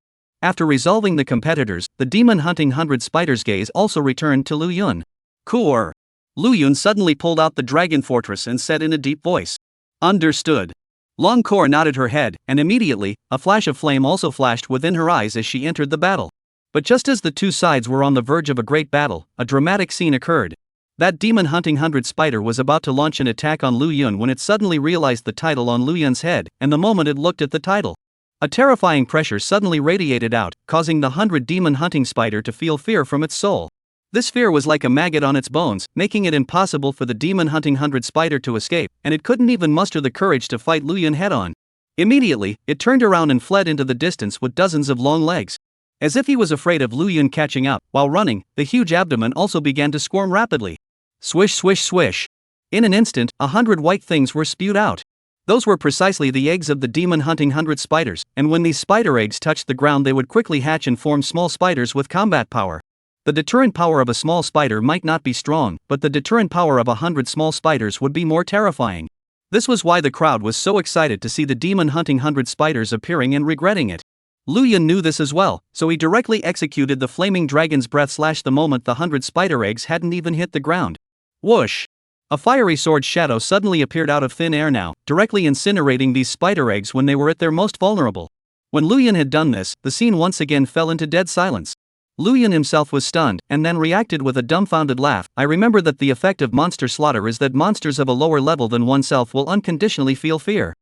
After resolving the competitors, the demon hunting 100 spider's gaze also returned to Lu Yun. Cool. Lu Yun suddenly pulled out the dragon fortress and said in a deep voice. Understood. Long Kor nodded her head, and immediately, a flash of flame also flashed within her eyes as she entered the battle. But just as the 2 sides were on the verge of a great battle, a dramatic scene occurred. That demon hunting 100 spider was about to launch an attack on Lu Yun when it suddenly realized the title on Lu Yun's head, and the moment it looked at the title, a terrifying pressure suddenly radiated out, causing the 100 demon hunting spider to feel fear from its soul. This fear was like a maggot on its bones, making it impossible for the demon hunting 100 spider to escape, and it couldn't even muster the courage to fight Lu Yun head-on. Immediately, it turned around and fled into the distance with dozens of long legs. As if he was afraid of Lu Yun catching up, while running, the huge abdomen also began to squirm rapidly. Swish swish swish. In an instant, 100 white things were spewed out. Those were precisely the eggs of the demon hunting 100 spiders, and when these spider eggs touched the ground they would quickly hatch and form small spiders with combat power. The deterrent power of a small spider might not be strong, but the deterrent power of 100 small spiders would be more terrifying. This was why the crowd was so excited to see the demon hunting 100 spiders appearing and regretting it. Lu Yun knew this as well, so he directly executed the flaming dragon's breath the moment the 100 spider eggs hadn't even hit the ground. Whoosh! A fiery sword shadow suddenly appeared out of thin air now, directly incinerating these spider eggs when they were at their most vulnerable. When Lu Yun had done this, the scene once again fell into dead silence. Lu Yun himself was stunned, and then reacted with a dumbfounded laugh. I remember that the effect of monster slaughter is that monsters of a lower level than oneself will unconditionally feel fear.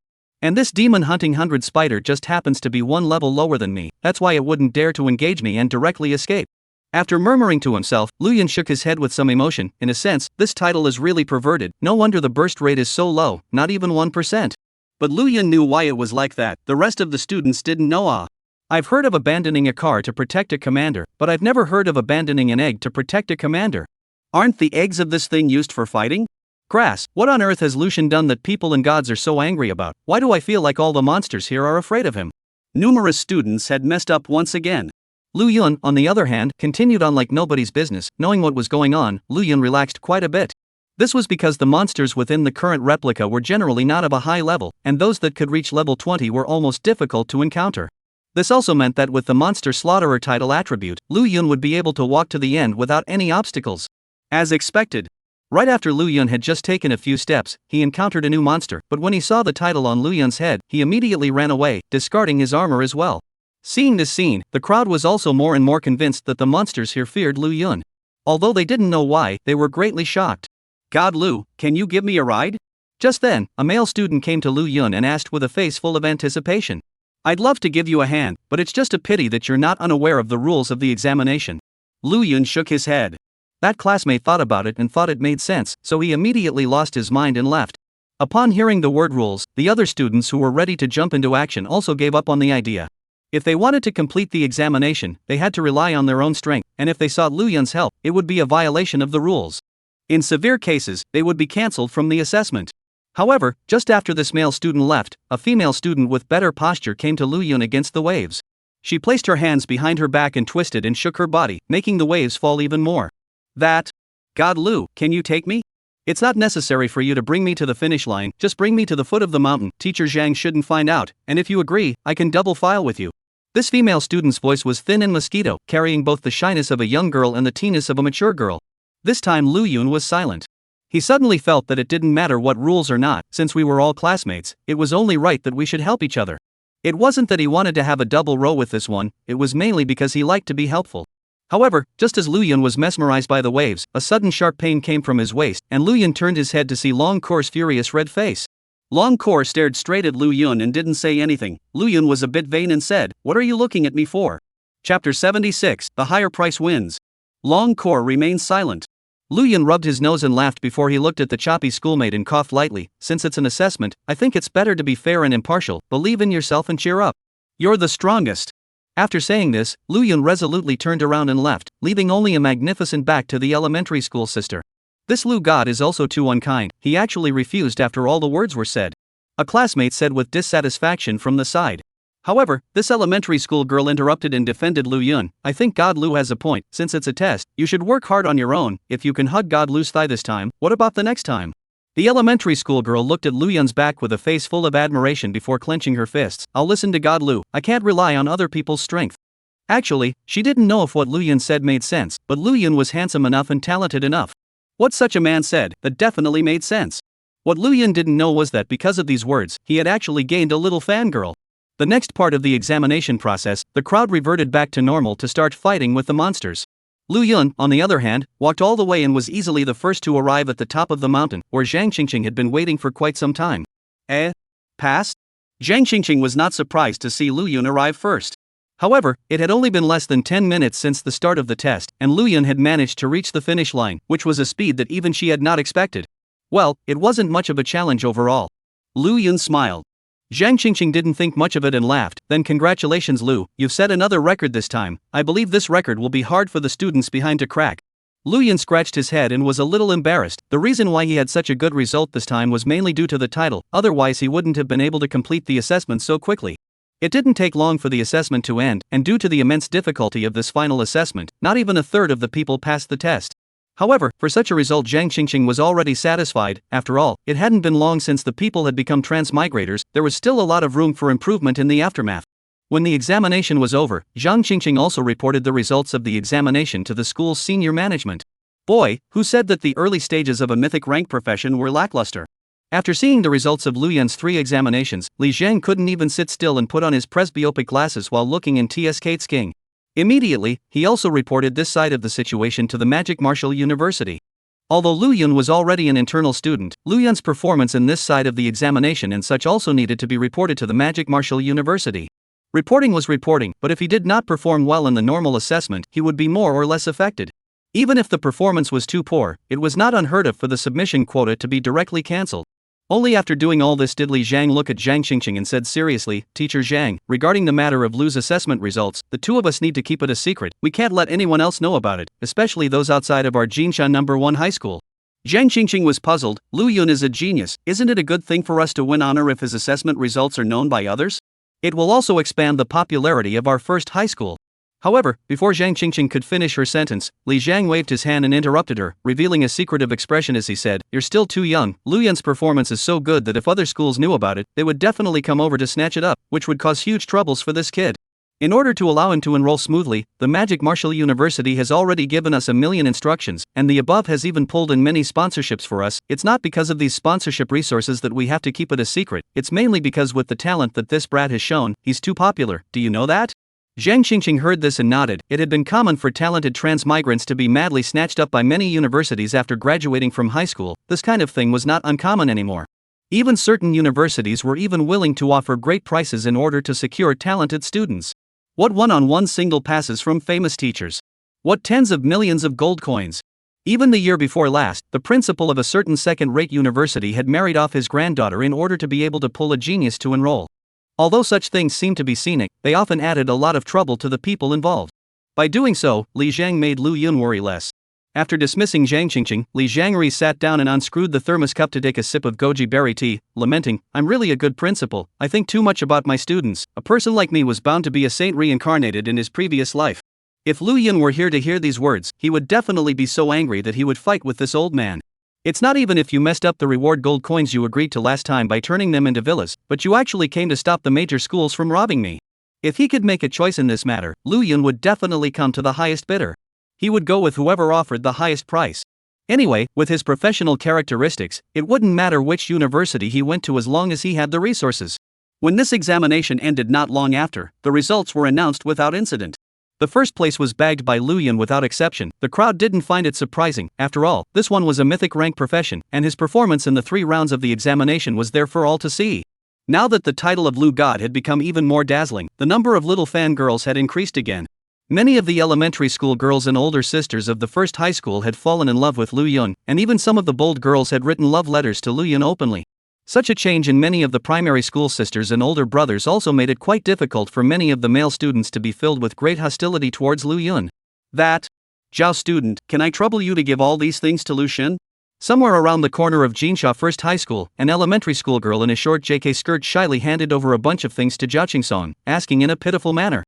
And this demon hunting 100 spider just happens to be one level lower than me, that's why it wouldn't dare to engage me and directly escape. After murmuring to himself, Luyan shook his head with some emotion. In a sense, this title is really perverted, no wonder the burst rate is so low, not even 1%. But Luyan knew why it was like that, the rest of the students didn't know. I've heard of abandoning a car to protect a commander, but I've never heard of abandoning an egg to protect a commander. Aren't the eggs of this thing used for fighting? Grass, what on earth has Lucian done that people and gods are so angry about? Why do I feel like all the monsters here are afraid of him? Numerous students had messed up once again. Lu Yun, on the other hand, continued on like nobody's business. Knowing what was going on, Lu Yun relaxed quite a bit. This was because the monsters within the current replica were generally not of a high level, and those that could reach level 20 were almost difficult to encounter. This also meant that with the Monster Slaughterer title attribute, Lu Yun would be able to walk to the end without any obstacles. As expected. Right after Lu Yun had just taken a few steps, he encountered a new monster, but when he saw the title on Lu Yun's head, he immediately ran away, discarding his armor as well. Seeing this scene, the crowd was also more and more convinced that the monsters here feared Lu Yun. Although they didn't know why, they were greatly shocked. God Lu, can you give me a ride? Just then, a male student came to Lu Yun and asked with a face full of anticipation. I'd love to give you a hand, but it's just a pity that you're not unaware of the rules of the examination. Lu Yun shook his head. That classmate thought about it and thought it made sense, so he immediately lost his mind and left. Upon hearing the word rules, the other students who were ready to jump into action also gave up on the idea. If they wanted to complete the examination, they had to rely on their own strength, and if they sought Lu Yun's help, it would be a violation of the rules. In severe cases, they would be cancelled from the assessment. However, just after this male student left, a female student with better posture came to Lu Yun against the waves. She placed her hands behind her back and twisted and shook her body, making the waves fall even more. God Lu, can you take me? It's not necessary for you to bring me to the finish line, just bring me to the foot of the mountain. Teacher Zhang shouldn't find out, and if you agree, I can double file with you. This female student's voice was thin and mosquito, carrying both the shyness of a young girl and the teeness of a mature girl. This time Lu Yun was silent. He suddenly felt that it didn't matter what rules or not, since we were all classmates, it was only right that we should help each other. It wasn't that he wanted to have a double row with this one, it was mainly because he liked to be helpful. However, just as Lu Yun was mesmerized by the waves, a sudden sharp pain came from his waist, and Lu Yun turned his head to see Long Kor's furious red face. Long Kor stared straight at Lu Yun and didn't say anything. Lu Yun was a bit vain and said, "What are you looking at me for?" Chapter 76, The Higher Price Wins. Long Kor remained silent. Lu Yun rubbed his nose and laughed before he looked at the choppy schoolmate and coughed lightly. Since it's an assessment, I think it's better to be fair and impartial. Believe in yourself and cheer up. You're the strongest. After saying this, Lu Yun resolutely turned around and left, leaving only a magnificent back to the elementary school sister. This Lu God is also too unkind, he actually refused after all the words were said. A classmate said with dissatisfaction from the side. However, this elementary school girl interrupted and defended Lu Yun. I think God Lu has a point, since it's a test, you should work hard on your own. If you can hug God Lu's thigh this time, what about the next time? The elementary school girl looked at Lu Yun's back with a face full of admiration before clenching her fists. I'll listen to God Lu, I can't rely on other people's strength. Actually, she didn't know if what Lu Yun said made sense, but Lu Yun was handsome enough and talented enough. What such a man said, that definitely made sense. What Lu Yun didn't know was that because of these words, he had actually gained a little fangirl. The next part of the examination process, the crowd reverted back to normal to start fighting with the monsters. Lu Yun, on the other hand, walked all the way and was easily the first to arrive at the top of the mountain, where Zhang Qingqing had been waiting for quite some time. Pass? Zhang Qingqing was not surprised to see Lu Yun arrive first. However, it had only been less than 10 minutes since the start of the test, and Lu Yun had managed to reach the finish line, which was a speed that even she had not expected. Well, it wasn't much of a challenge overall. Lu Yun smiled. Zhang Qingqing didn't think much of it and laughed. Then congratulations Lu, you've set another record this time. I believe this record will be hard for the students behind to crack. Lu Yun scratched his head and was a little embarrassed. The reason why he had such a good result this time was mainly due to the title, otherwise he wouldn't have been able to complete the assessment so quickly. It didn't take long for the assessment to end, and due to the immense difficulty of this final assessment, not even a third of the people passed the test. However, for such a result Zhang Qingqing was already satisfied. After all, it hadn't been long since the people had become transmigrators, there was still a lot of room for improvement in the aftermath. When the examination was over, Zhang Qingqing also reported the results of the examination to the school's senior management. Boy, who said that the early stages of a mythic rank profession were lackluster? After seeing the results of Lu Yun's 3 examinations, Li Zheng couldn't even sit still and put on his presbyopic glasses while looking in TSK's king. Immediately, he also reported this side of the situation to the Magic Martial University. Although Lu Yun was already an internal student, Lu Yun's performance in this side of the examination and such also needed to be reported to the Magic Martial University. Reporting was reporting, but if he did not perform well in the normal assessment, he would be more or less affected. Even if the performance was too poor, it was not unheard of for the submission quota to be directly cancelled. Only after doing all this did Li Zhang look at Zhang Qingqing and said seriously, "Teacher Zhang, regarding the matter of Lu's assessment results, the two of us need to keep it a secret. We can't let anyone else know about it, especially those outside of our Jinsha No. 1 high school." Zhang Qingqing was puzzled. Lu Yun is a genius. Isn't it a good thing for us to win honor if his assessment results are known by others? It will also expand the popularity of our first high school. However, before Zhang Qingqing could finish her sentence, Li Zhang waved his hand and interrupted her, revealing a secretive expression as he said, "You're still too young. Lu Yun's performance is so good that if other schools knew about it, they would definitely come over to snatch it up, which would cause huge troubles for this kid. In order to allow him to enroll smoothly, the Magic Martial University has already given us 1,000,000 instructions, and the above has even pulled in many sponsorships for us. It's not because of these sponsorship resources that we have to keep it a secret, it's mainly because with the talent that this brat has shown, he's too popular. Do you know that?" Zhang Qingqing heard this and nodded. It had been common for talented transmigrants to be madly snatched up by many universities after graduating from high school. This kind of thing was not uncommon anymore. Even certain universities were even willing to offer great prices in order to secure talented students. What one-on-one single passes from famous teachers? What tens of millions of gold coins? Even the year before last, the principal of a certain second-rate university had married off his granddaughter in order to be able to pull a genius to enroll. Although such things seemed to be scenic, they often added a lot of trouble to the people involved. By doing so, Li Zhang made Lu Yun worry less. After dismissing Zhang Qingqing, Li Zhangri sat down and unscrewed the thermos cup to take a sip of goji berry tea, lamenting, "I'm really a good principal. I think too much about my students. A person like me was bound to be a saint reincarnated in his previous life." If Lu Yun were here to hear these words, he would definitely be so angry that he would fight with this old man. It's not even if you messed up the reward gold coins you agreed to last time by turning them into villas, but you actually came to stop the major schools from robbing me. If he could make a choice in this matter, Lu Yun would definitely come to the highest bidder. He would go with whoever offered the highest price. Anyway, with his professional characteristics, it wouldn't matter which university he went to as long as he had the resources. When this examination ended not long after, the results were announced without incident. The first place was bagged by Lu Yun without exception. The crowd didn't find it surprising. After all, this one was a mythic rank profession, and his performance in the 3 rounds of the examination was there for all to see. Now that the title of Lu God had become even more dazzling, the number of little fangirls had increased again. Many of the elementary school girls and older sisters of the first high school had fallen in love with Lu Yun, and even some of the bold girls had written love letters to Lu Yun openly. Such a change in many of the primary school sisters and older brothers also made it quite difficult for many of the male students to be filled with great hostility towards Lu Yun. "That Zhao student, can I trouble you to give all these things to Lu Xin?" Somewhere around the corner of Jinsha First High School, an elementary school girl in a short JK skirt shyly handed over a bunch of things to Zhao Qingsong, asking in a pitiful manner.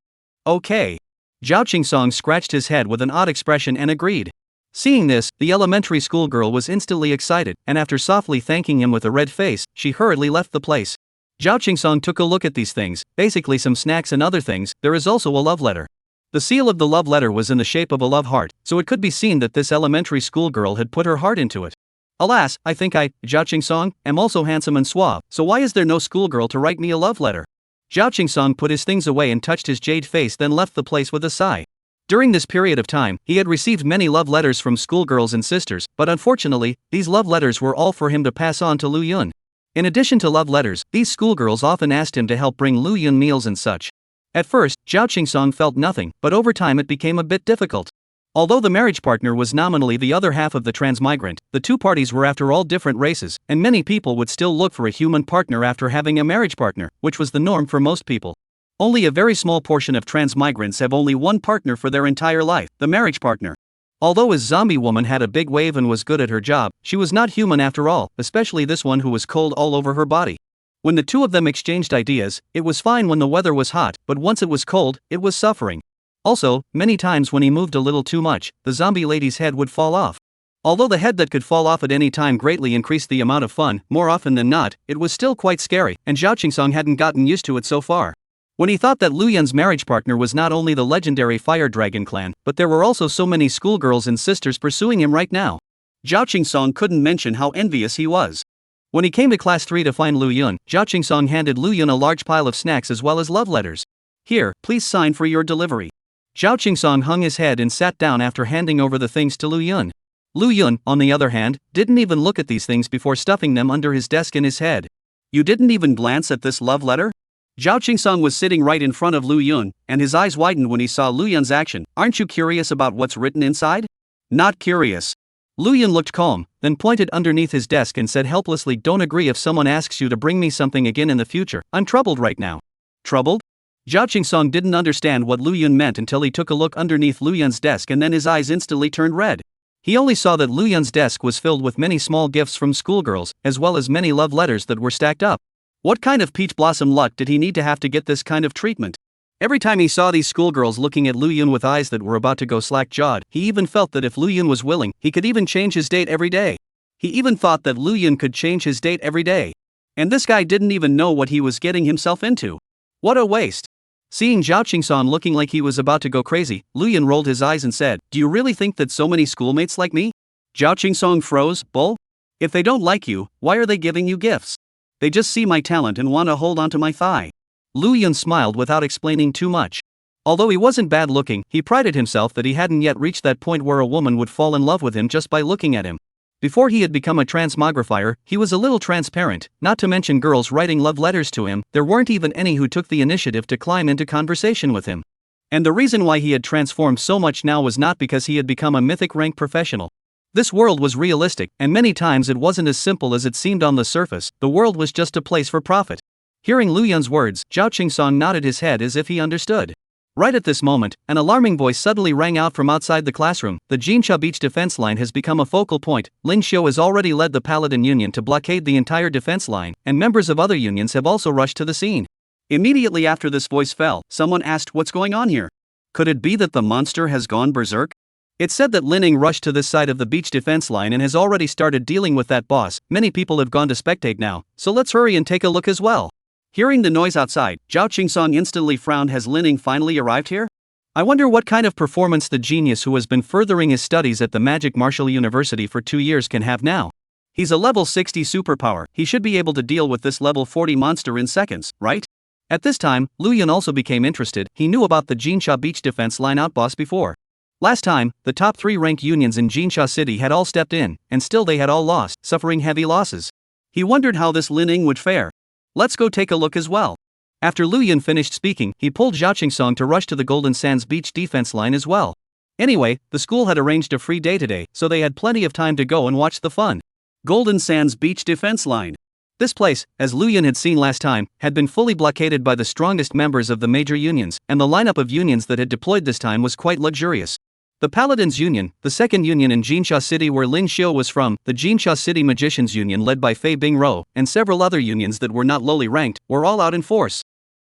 "Okay." Zhao Qingsong scratched his head with an odd expression and agreed. Seeing this, the elementary school girl was instantly excited, and after softly thanking him with a red face, she hurriedly left the place. Zhao Qingsong took a look at these things, basically some snacks and other things. There is also a love letter. The seal of the love letter was in the shape of a love heart, so it could be seen that this elementary school girl had put her heart into it. "Alas, I think I, Zhao Qingsong, am also handsome and suave, so why is there no schoolgirl to write me a love letter?" Zhao Qingsong put his things away and touched his jade face, then left the place with a sigh. During this period of time, he had received many love letters from schoolgirls and sisters, but unfortunately, these love letters were all for him to pass on to Lu Yun. In addition to love letters, these schoolgirls often asked him to help bring Lu Yun meals and such. At first, Zhao Qingsong felt nothing, but over time it became a bit difficult. Although the marriage partner was nominally the other half of the transmigrant, the two parties were after all different races, and many people would still look for a human partner after having a marriage partner, which was the norm for most people. Only a very small portion of transmigrants have only one partner for their entire life, the marriage partner. Although his zombie woman had a big wave and was good at her job, she was not human after all, especially this one who was cold all over her body. When the two of them exchanged ideas, it was fine when the weather was hot, but once it was cold, it was suffering. Also, many times when he moved a little too much, the zombie lady's head would fall off. Although the head that could fall off at any time greatly increased the amount of fun, more often than not, it was still quite scary, and Zhao Qingsong hadn't gotten used to it so far. When he thought that Lu Yun's marriage partner was not only the legendary Fire Dragon clan, but there were also so many schoolgirls and sisters pursuing him right now, Zhao Qingsong couldn't mention how envious he was. When he came to class 3 to find Lu Yun, Zhao Qingsong handed Lu Yun a large pile of snacks as well as love letters. "Here, please sign for your delivery." Zhao Qingsong hung his head and sat down after handing over the things to Lu Yun. Lu Yun, on the other hand, didn't even look at these things before stuffing them under his desk in his head. You didn't even glance at this love letter? Zhao Qingsong was sitting right in front of Lu Yun, and his eyes widened when he saw Lu Yun's action. Aren't you curious about what's written inside? Not curious. Lu Yun looked calm, then pointed underneath his desk and said helplessly, don't agree if someone asks you to bring me something again in the future. I'm troubled right now. Troubled? Zhao Qingsong didn't understand what Lu Yun meant until he took a look underneath Lu Yun's desk, and then his eyes instantly turned red. He only saw that Lu Yun's desk was filled with many small gifts from schoolgirls, as well as many love letters that were stacked up. What kind of peach blossom luck did he need to have to get this kind of treatment? Every time he saw these schoolgirls looking at Lu Yun with eyes that were about to go slack-jawed, he even felt that if Lu Yun was willing, he could even change his date every day. He even thought that Lu Yun could change his date every day. And this guy didn't even know what he was getting himself into. What a waste. Seeing Zhao Qingsong looking like he was about to go crazy, Lu Yun rolled his eyes and said, do you really think that so many schoolmates like me? Zhao Qingsong froze. Bull? If they don't like you, why are they giving you gifts? They just see my talent and want to hold onto my thigh. Lu Yun smiled without explaining too much. Although he wasn't bad looking, he prided himself that he hadn't yet reached that point where a woman would fall in love with him just by looking at him. Before he had become a transmogrifier, he was a little transparent, not to mention girls writing love letters to him. There weren't even any who took the initiative to climb into conversation with him. And the reason why he had transformed so much now was not because he had become a mythic rank professional. This world was realistic, and many times it wasn't as simple as it seemed on the surface. The world was just a place for profit. Hearing Lu Yun's words, Zhao Qingsong nodded his head as if he understood. Right at this moment, an alarming voice suddenly rang out from outside the classroom. The Jincha Beach defense line has become a focal point. Lin Xiu has already led the Paladin Union to blockade the entire defense line, and members of other unions have also rushed to the scene. Immediately after this voice fell, someone asked, what's going on here? Could it be that the monster has gone berserk? It's said that Lin Ying rushed to this side of the beach defense line and has already started dealing with that boss. Many people have gone to spectate now, so let's hurry and take a look as well. Hearing the noise outside, Zhao Qingsong instantly frowned. Has Lin Ying finally arrived here? I wonder what kind of performance the genius who has been furthering his studies at the Magic Martial University for 2 years can have now. He's a level 60 superpower. He should be able to deal with this level 40 monster in seconds, right? At this time, Lu Yun also became interested. He knew about the Jinsha Beach defense line outboss before. Last time, the top 3 rank unions in Jinsha City had all stepped in, and still they had all lost, suffering heavy losses. He wondered how this Lin Ying would fare. Let's go take a look as well. After Lu Yun finished speaking, he pulled Zhao Qingsong to rush to the Golden Sands Beach defense line as well. Anyway, the school had arranged a free day today, so they had plenty of time to go and watch the fun. Golden Sands Beach defense line. This place, as Lu Yun had seen last time, had been fully blockaded by the strongest members of the major unions, and the lineup of unions that had deployed this time was quite luxurious. The Paladins Union, the second union in Jinsha City where Lin Xiu was from, the Jinsha City Magicians Union led by Fei Bingro, and several other unions that were not lowly ranked, were all out in force.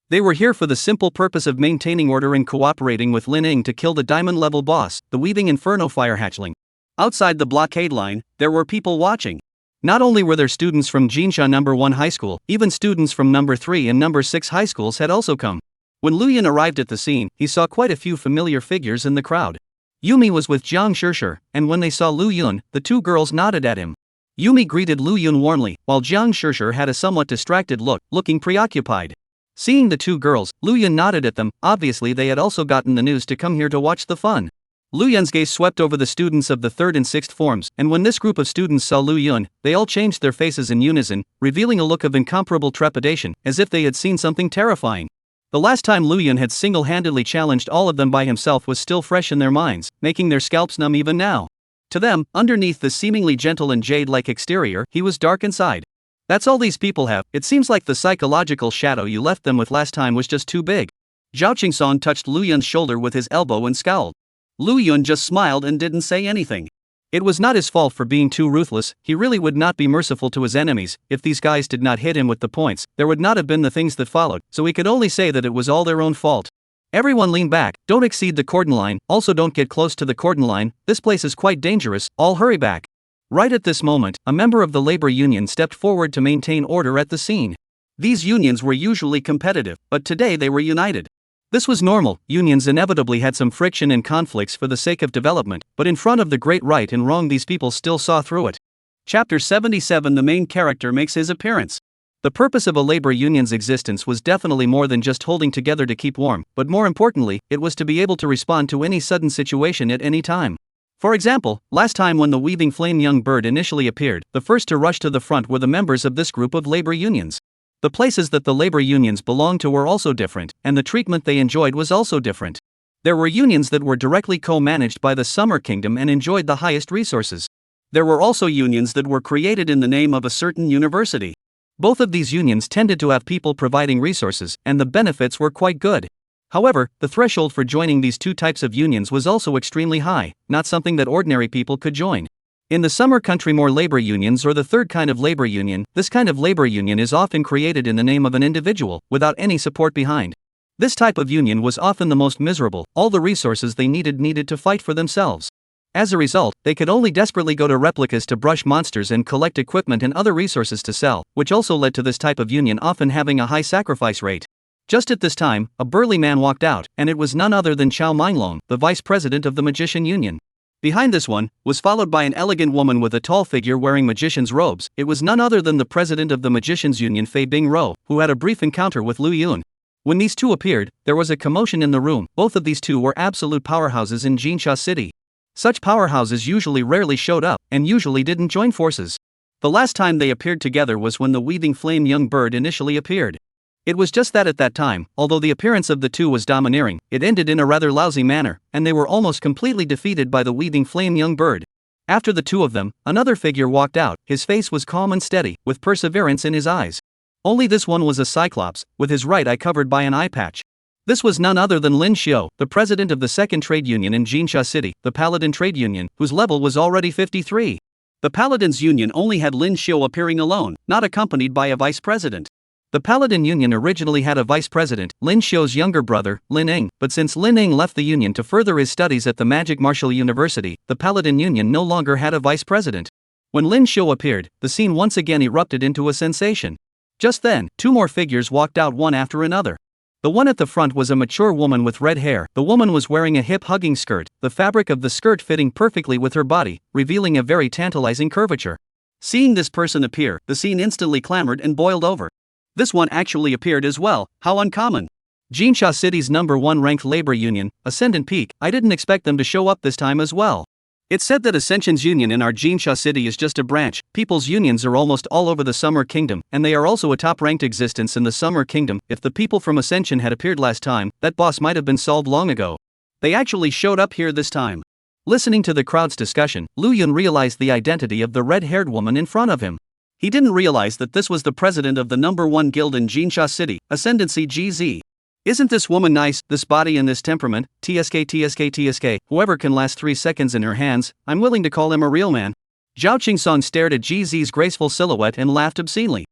They were here for the simple purpose of maintaining order and cooperating with Lin Ying to kill the diamond-level boss, the Weaving Inferno Fire Hatchling. Outside the blockade line, there were people watching. Not only were there students from Jinsha No. 1 High School, even students from No. 3 and No. 6 high schools had also come. When Lu Yun arrived at the scene, he saw quite a few familiar figures in the crowd. Yumi was with Jiang Shishir, and when they saw Lu Yun, the two girls nodded at him. Yumi greeted Lu Yun warmly, while Jiang Shishir had a somewhat distracted look, looking preoccupied. Seeing the two girls, Lu Yun nodded at them. Obviously they had also gotten the news to come here to watch the fun. Lu Yun's gaze swept over the students of the 3rd and 6th forms, and when this group of students saw Lu Yun, they all changed their faces in unison, revealing a look of incomparable trepidation, as if they had seen something terrifying. The last time Lu Yun had single-handedly challenged all of them by himself was still fresh in their minds, making their scalps numb even now. To them, underneath the seemingly gentle and jade-like exterior, he was dark inside. That's all these people have. It seems like the psychological shadow you left them with last time was just too big. Zhao Qingsong touched Lu Yun's shoulder with his elbow and scowled. Lu Yun just smiled and didn't say anything. It was not his fault for being too ruthless. He really would not be merciful to his enemies. If these guys did not hit him with the points, there would not have been the things that followed, so he could only say that it was all their own fault. Everyone lean back, don't exceed the cordon line, also don't get close to the cordon line, this place is quite dangerous, all hurry back. Right at this moment, a member of the labor union stepped forward to maintain order at the scene. These unions were usually competitive, but today they were united. This was normal. Unions inevitably had some friction and conflicts for the sake of development, but in front of the great right and wrong these people still saw through it. Chapter 77. The main character makes his appearance. The purpose of a labor union's existence was definitely more than just holding together to keep warm, but more importantly, it was to be able to respond to any sudden situation at any time. For example, last time when the weaving flame young bird initially appeared, the first to rush to the front were the members of this group of labor unions. The places that the labor unions belonged to were also different, and the treatment they enjoyed was also different. There were unions that were directly co-managed by the Summer Kingdom and enjoyed the highest resources. There were also unions that were created in the name of a certain university. Both of these unions tended to have people providing resources, and the benefits were quite good. However, the threshold for joining these two types of unions was also extremely high, not something that ordinary people could join. In the summer country, more labor unions, or the third kind of labor union, this kind of labor union is often created in the name of an individual, without any support behind. This type of union was often the most miserable. All the resources they needed to fight for themselves. As a result, they could only desperately go to replicas to brush monsters and collect equipment and other resources to sell, which also led to this type of union often having a high sacrifice rate. Just at this time, a burly man walked out, and it was none other than Chow Minglong, the vice president of the Magician Union. Behind this one, was followed by an elegant woman with a tall figure wearing magician's robes. It was none other than the president of the Magician's Union, Fei Bingro, who had a brief encounter with Lu Yun. When these two appeared, there was a commotion in the room. Both of these two were absolute powerhouses in Jinsha City. Such powerhouses usually rarely showed up, and usually didn't join forces. The last time they appeared together was when the weaving flame young bird initially appeared. It was just that at that time, although the appearance of the two was domineering, it ended in a rather lousy manner, and they were almost completely defeated by the weaving flame young bird. After the two of them, another figure walked out. His face was calm and steady, with perseverance in his eyes. Only this one was a cyclops, with his right eye covered by an eye patch. This was none other than Lin Xiu, the president of the second trade union in Jinsha City, the Paladin Trade Union, whose level was already 53. The Paladins Union only had Lin Xiu appearing alone, not accompanied by a vice president. The Paladin Union originally had a vice president, Lin Xiu's younger brother, Lin Ing, but since Lin Ing left the union to further his studies at the Magic Martial University, the Paladin Union no longer had a vice president. When Lin Xiu appeared, the scene once again erupted into a sensation. Just then, two more figures walked out one after another. The one at the front was a mature woman with red hair. The woman was wearing a hip-hugging skirt, the fabric of the skirt fitting perfectly with her body, revealing a very tantalizing curvature. Seeing this person appear, the scene instantly clamored and boiled over. This one actually appeared as well. How uncommon. Jinsha City's #1 ranked labor union, Ascendant Peak. I didn't expect them to show up this time as well. It's said that Ascension's union in our Jinsha City is just a branch. People's unions are almost all over the Summer Kingdom, and they are also a top-ranked existence in the Summer Kingdom. If the people from Ascension had appeared last time, that boss might have been solved long ago. They actually showed up here this time. Listening to the crowd's discussion, Lu Yun realized the identity of the red-haired woman in front of him. He didn't realize that this was the president of the #1 guild in Jinsha City, Ascendancy GZ. Isn't this woman nice, this body and this temperament? TSK. Whoever can last 3 seconds in her hands, I'm willing to call him a real man. Zhao Qingsong stared at GZ's graceful silhouette and laughed obscenely.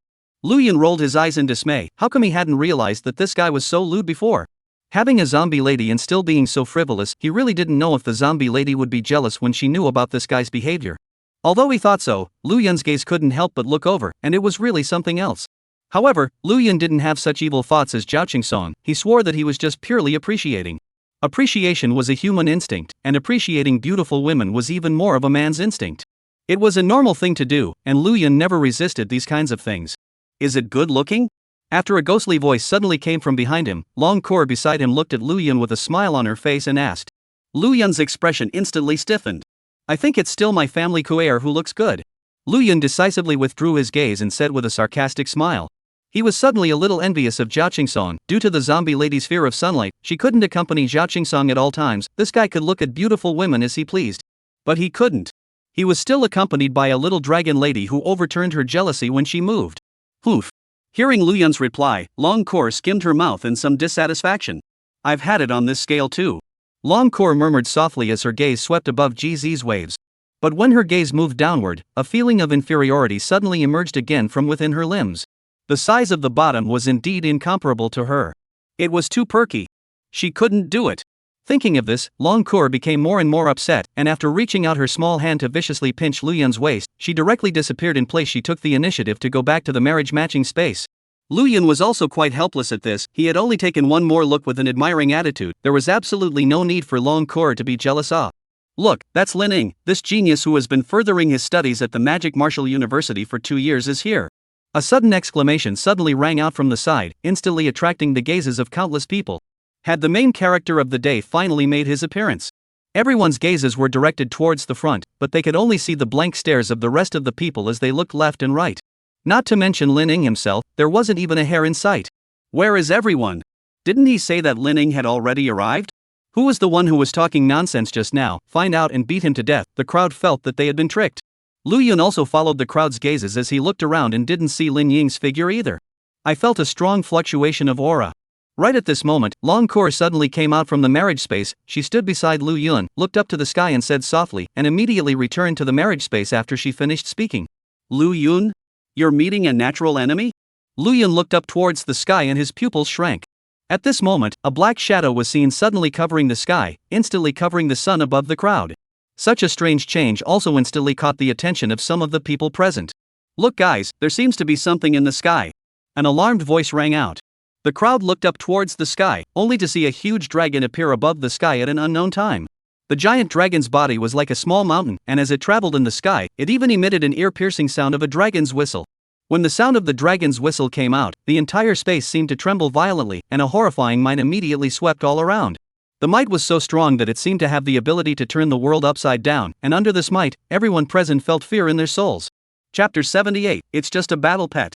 Lu Yun rolled his eyes in dismay. How come he hadn't realized that this guy was so lewd before? Having a zombie lady and still being so frivolous, he really didn't know if the zombie lady would be jealous when she knew about this guy's behavior. Although he thought so, Lu Yun's gaze couldn't help but look over, and it was really something else. However, Lu Yun didn't have such evil thoughts as Zhao Qingsong. He swore that he was just purely appreciating. Appreciation was a human instinct, and appreciating beautiful women was even more of a man's instinct. It was a normal thing to do, and Lu Yun never resisted these kinds of things. Is it good looking? After a ghostly voice suddenly came from behind him, Long Kor beside him looked at Lu Yun with a smile on her face and asked. Lu Yun's expression instantly stiffened. I think it's still my family Kuaer who looks good. Lu Yun decisively withdrew his gaze and said with a sarcastic smile. He was suddenly a little envious of Zhao Qingsong. Due to the zombie lady's fear of sunlight, she couldn't accompany Zhao Qingsong at all times. This guy could look at beautiful women as he pleased. But he couldn't. He was still accompanied by a little dragon lady who overturned her jealousy when she moved. Poof. Hearing Lu Yun's reply, Long Kor skimmed her mouth in some dissatisfaction. I've had it on this scale too. Long Kor murmured softly as her gaze swept above GZ's waves. But when her gaze moved downward, a feeling of inferiority suddenly emerged again from within her limbs. The size of the bottom was indeed incomparable to her. It was too perky. She couldn't do it. Thinking of this, Long Kor became more and more upset, and after reaching out her small hand to viciously pinch Lu Yun's waist, she directly disappeared in place. She took the initiative to go back to the marriage matching space. Lu Yun was also quite helpless at this. He had only taken one more look with an admiring attitude. There was absolutely no need for Long Kor to be jealous of. Look, that's Lin Ing, this genius who has been furthering his studies at the Magic Martial University for 2 years is here. A sudden exclamation suddenly rang out from the side, instantly attracting the gazes of countless people. Had the main character of the day finally made his appearance? Everyone's gazes were directed towards the front, but they could only see the blank stares of the rest of the people as they looked left and right. Not to mention Lin Ying himself, there wasn't even a hair in sight. Where is everyone? Didn't he say that Lin Ying had already arrived? Who was the one who was talking nonsense just now? Find out and beat him to death. The crowd felt that they had been tricked. Lu Yun also followed the crowd's gazes as he looked around and didn't see Lin Ying's figure either. I felt a strong fluctuation of aura. Right at this moment, Long Kor suddenly came out from the marriage space. She stood beside Lu Yun, looked up to the sky and said softly, and immediately returned to the marriage space after she finished speaking. Lu Yun? You're meeting a natural enemy? Lu Yun looked up towards the sky and his pupils shrank. At this moment, a black shadow was seen suddenly covering the sky, instantly covering the sun above the crowd. Such a strange change also instantly caught the attention of some of the people present. Look guys, there seems to be something in the sky. An alarmed voice rang out. The crowd looked up towards the sky, only to see a huge dragon appear above the sky at an unknown time. The giant dragon's body was like a small mountain, and as it traveled in the sky, it even emitted an ear-piercing sound of a dragon's whistle. When the sound of the dragon's whistle came out, the entire space seemed to tremble violently, and a horrifying might immediately swept all around. The might was so strong that it seemed to have the ability to turn the world upside down, and under this might, everyone present felt fear in their souls. Chapter 78, It's Just a Battle Pet.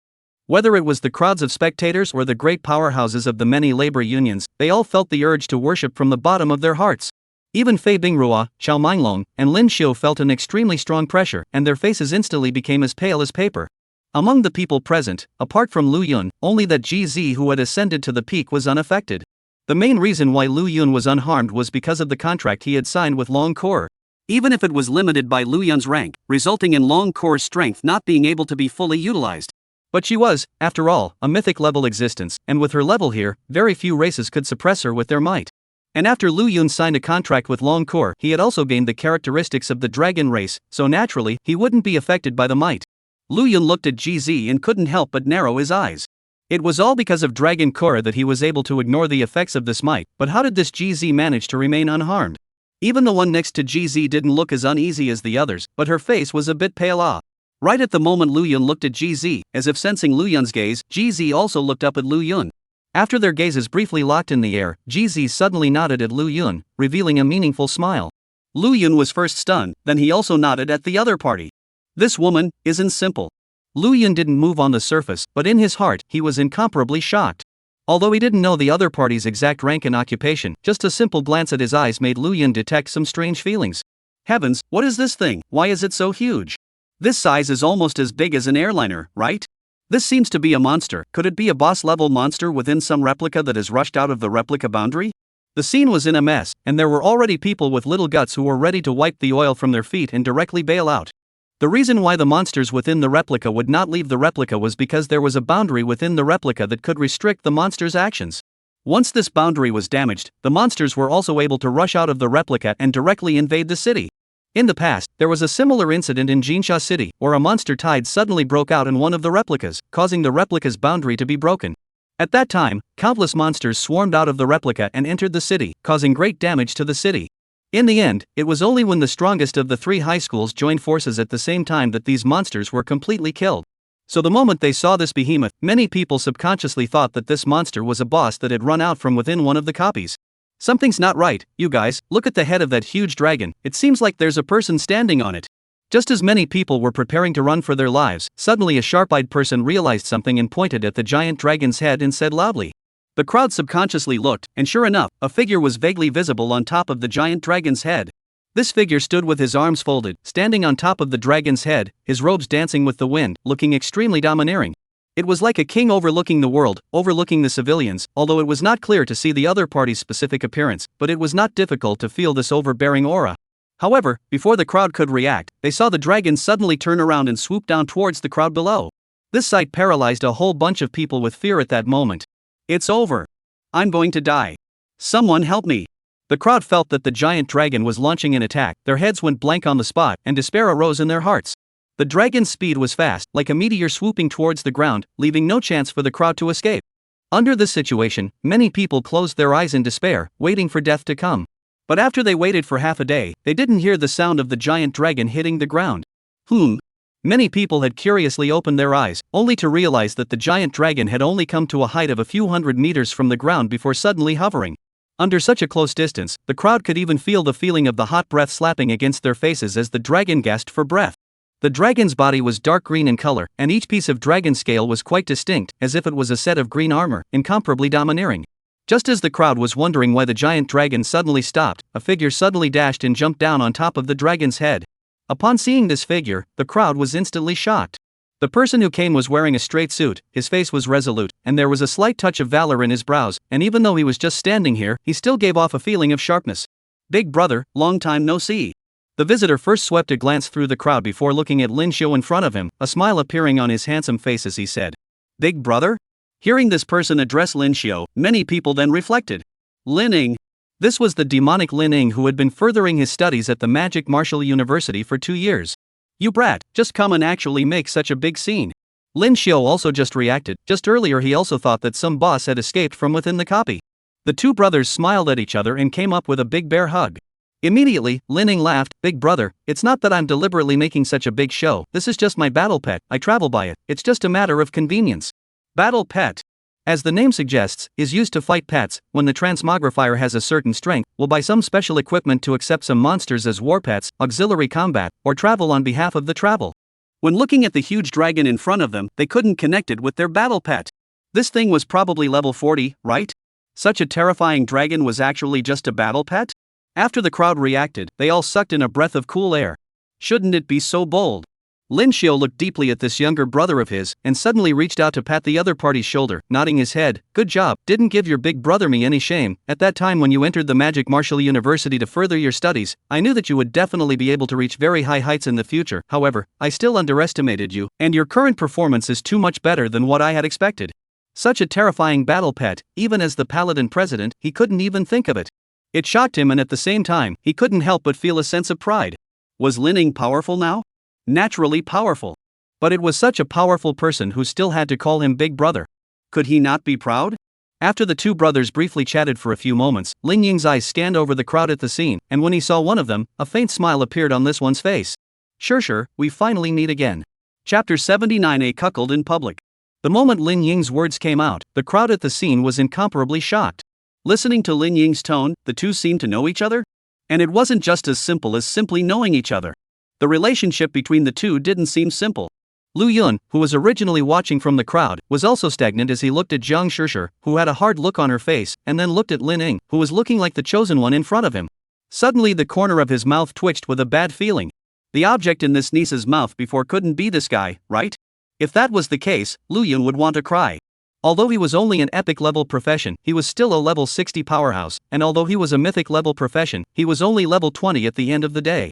Whether it was the crowds of spectators or the great powerhouses of the many labor unions, they all felt the urge to worship from the bottom of their hearts. Even Fei Bingrua, Xiao Minglong, and Lin Xiu felt an extremely strong pressure, and their faces instantly became as pale as paper. Among the people present, apart from Lu Yun, only that GZ who had ascended to the peak was unaffected. The main reason why Lu Yun was unharmed was because of the contract he had signed with Long Kor. Even if it was limited by Lu Yun's rank, resulting in Long Kor's strength not being able to be fully utilized. But she was, after all, a mythic-level existence, and with her level here, very few races could suppress her with their might. And after Lu Yun signed a contract with Long Kor, he had also gained the characteristics of the dragon race, so naturally, he wouldn't be affected by the might. Lu Yun looked at GZ and couldn't help but narrow his eyes. It was all because of Dragon Korra that he was able to ignore the effects of this might, but how did this GZ manage to remain unharmed? Even the one next to GZ didn't look as uneasy as the others, but her face was a bit pale. Right at the moment Lu Yun looked at GZ, as if sensing Lu Yun's gaze, GZ also looked up at Lu Yun. After their gazes briefly locked in the air, GZ suddenly nodded at Lu Yun, revealing a meaningful smile. Lu Yun was first stunned, then he also nodded at the other party. This woman isn't simple. Lu Yun didn't move on the surface, but in his heart, he was incomparably shocked. Although he didn't know the other party's exact rank and occupation, just a simple glance at his eyes made Lu Yun detect some strange feelings. Heavens, what is this thing? Why is it so huge? This size is almost as big as an airliner, right? This seems to be a monster. Could it be a boss-level monster within some replica that has rushed out of the replica boundary? The scene was in a mess, and there were already people with little guts who were ready to wipe the oil from their feet and directly bail out. The reason why the monsters within the replica would not leave the replica was because there was a boundary within the replica that could restrict the monsters' actions. Once this boundary was damaged, the monsters were also able to rush out of the replica and directly invade the city. In the past, there was a similar incident in Jinsha City, where a monster tide suddenly broke out in one of the replicas, causing the replica's boundary to be broken. At that time, countless monsters swarmed out of the replica and entered the city, causing great damage to the city. In the end, it was only when the strongest of the three high schools joined forces at the same time that these monsters were completely killed. So the moment they saw this behemoth, many people subconsciously thought that this monster was a boss that had run out from within one of the copies. Something's not right, you guys, look at the head of that huge dragon, it seems like there's a person standing on it. Just as many people were preparing to run for their lives, suddenly a sharp-eyed person realized something and pointed at the giant dragon's head and said loudly. The crowd subconsciously looked, and sure enough, a figure was vaguely visible on top of the giant dragon's head. This figure stood with his arms folded, standing on top of the dragon's head, his robes dancing with the wind, looking extremely domineering. It was like a king overlooking the world, overlooking the civilians, although it was not clear to see the other party's specific appearance, but it was not difficult to feel this overbearing aura. However, before the crowd could react, they saw the dragon suddenly turn around and swoop down towards the crowd below. This sight paralyzed a whole bunch of people with fear at that moment. It's over. I'm going to die. Someone help me. The crowd felt that the giant dragon was launching an attack, their heads went blank on the spot, and despair arose in their hearts. The dragon's speed was fast, like a meteor swooping towards the ground, leaving no chance for the crowd to escape. Under this situation, many people closed their eyes in despair, waiting for death to come. But after they waited for half a day, they didn't hear the sound of the giant dragon hitting the ground. Many people had curiously opened their eyes, only to realize that the giant dragon had only come to a height of a few hundred meters from the ground before suddenly hovering. Under such a close distance, the crowd could even feel the feeling of the hot breath slapping against their faces as the dragon gasped for breath. The dragon's body was dark green in color, and each piece of dragon scale was quite distinct, as if it was a set of green armor, incomparably domineering. Just as the crowd was wondering why the giant dragon suddenly stopped, a figure suddenly dashed and jumped down on top of the dragon's head. Upon seeing this figure, the crowd was instantly shocked. The person who came was wearing a straight suit, his face was resolute, and there was a slight touch of valor in his brows, and even though he was just standing here, he still gave off a feeling of sharpness. Big brother, long time no see. The visitor first swept a glance through the crowd before looking at Lin Xiu in front of him, a smile appearing on his handsome face as he said, "Big brother?" Hearing this person address Lin Xiu, many people then reflected. Lin Ying. This was the demonic Lin Ying who had been furthering his studies at the Magic Martial University for 2 years. "You brat, just come and actually make such a big scene." Lin Xiu also just reacted. Just earlier he also thought that some boss had escaped from within the copy. The two brothers smiled at each other and came up with a big bear hug. Immediately, Lin Ying laughed. "Big brother, it's not that I'm deliberately making such a big show, this is just my battle pet, I travel by it, it's just a matter of convenience." Battle pet, as the name suggests, is used to fight pets. When the transmogrifier has a certain strength, will buy some special equipment to accept some monsters as war pets, auxiliary combat, or travel on behalf of the travel. When looking at the huge dragon in front of them, they couldn't connect it with their battle pet. This thing was probably level 40, right? Such a terrifying dragon was actually just a battle pet? After the crowd reacted, they all sucked in a breath of cool air. Shouldn't it be so bold? Lin Xiu looked deeply at this younger brother of his, and suddenly reached out to pat the other party's shoulder, nodding his head. "Good job, didn't give your big brother me any shame. At that time when you entered the Magic Martial University to further your studies, I knew that you would definitely be able to reach very high heights in the future. However, I still underestimated you, and your current performance is too much better than what I had expected." Such a terrifying battle pet, even as the Paladin president, he couldn't even think of it. It shocked him, and at the same time, he couldn't help but feel a sense of pride. Was Lin Ying powerful now? Naturally powerful. But it was such a powerful person who still had to call him big brother. Could he not be proud? After the two brothers briefly chatted for a few moments, Lin Ying's eyes scanned over the crowd at the scene, and when he saw one of them, a faint smile appeared on this one's face. Sure, we finally meet again. Chapter 79, A Cuckold in Public. The moment Lin Ying's words came out, the crowd at the scene was incomparably shocked. Listening to Lin Ying's tone, the two seemed to know each other? And it wasn't just as simple as simply knowing each other. The relationship between the two didn't seem simple. Lu Yun, who was originally watching from the crowd, was also stagnant as he looked at Jiang Shishir, who had a hard look on her face, and then looked at Lin Ying, who was looking like the chosen one in front of him. Suddenly the corner of his mouth twitched with a bad feeling. The object in this niece's mouth before couldn't be this guy, right? If that was the case, Lu Yun would want to cry. Although he was only an epic level profession, he was still a level 60 powerhouse, and although he was a mythic level profession, he was only level 20 at the end of the day.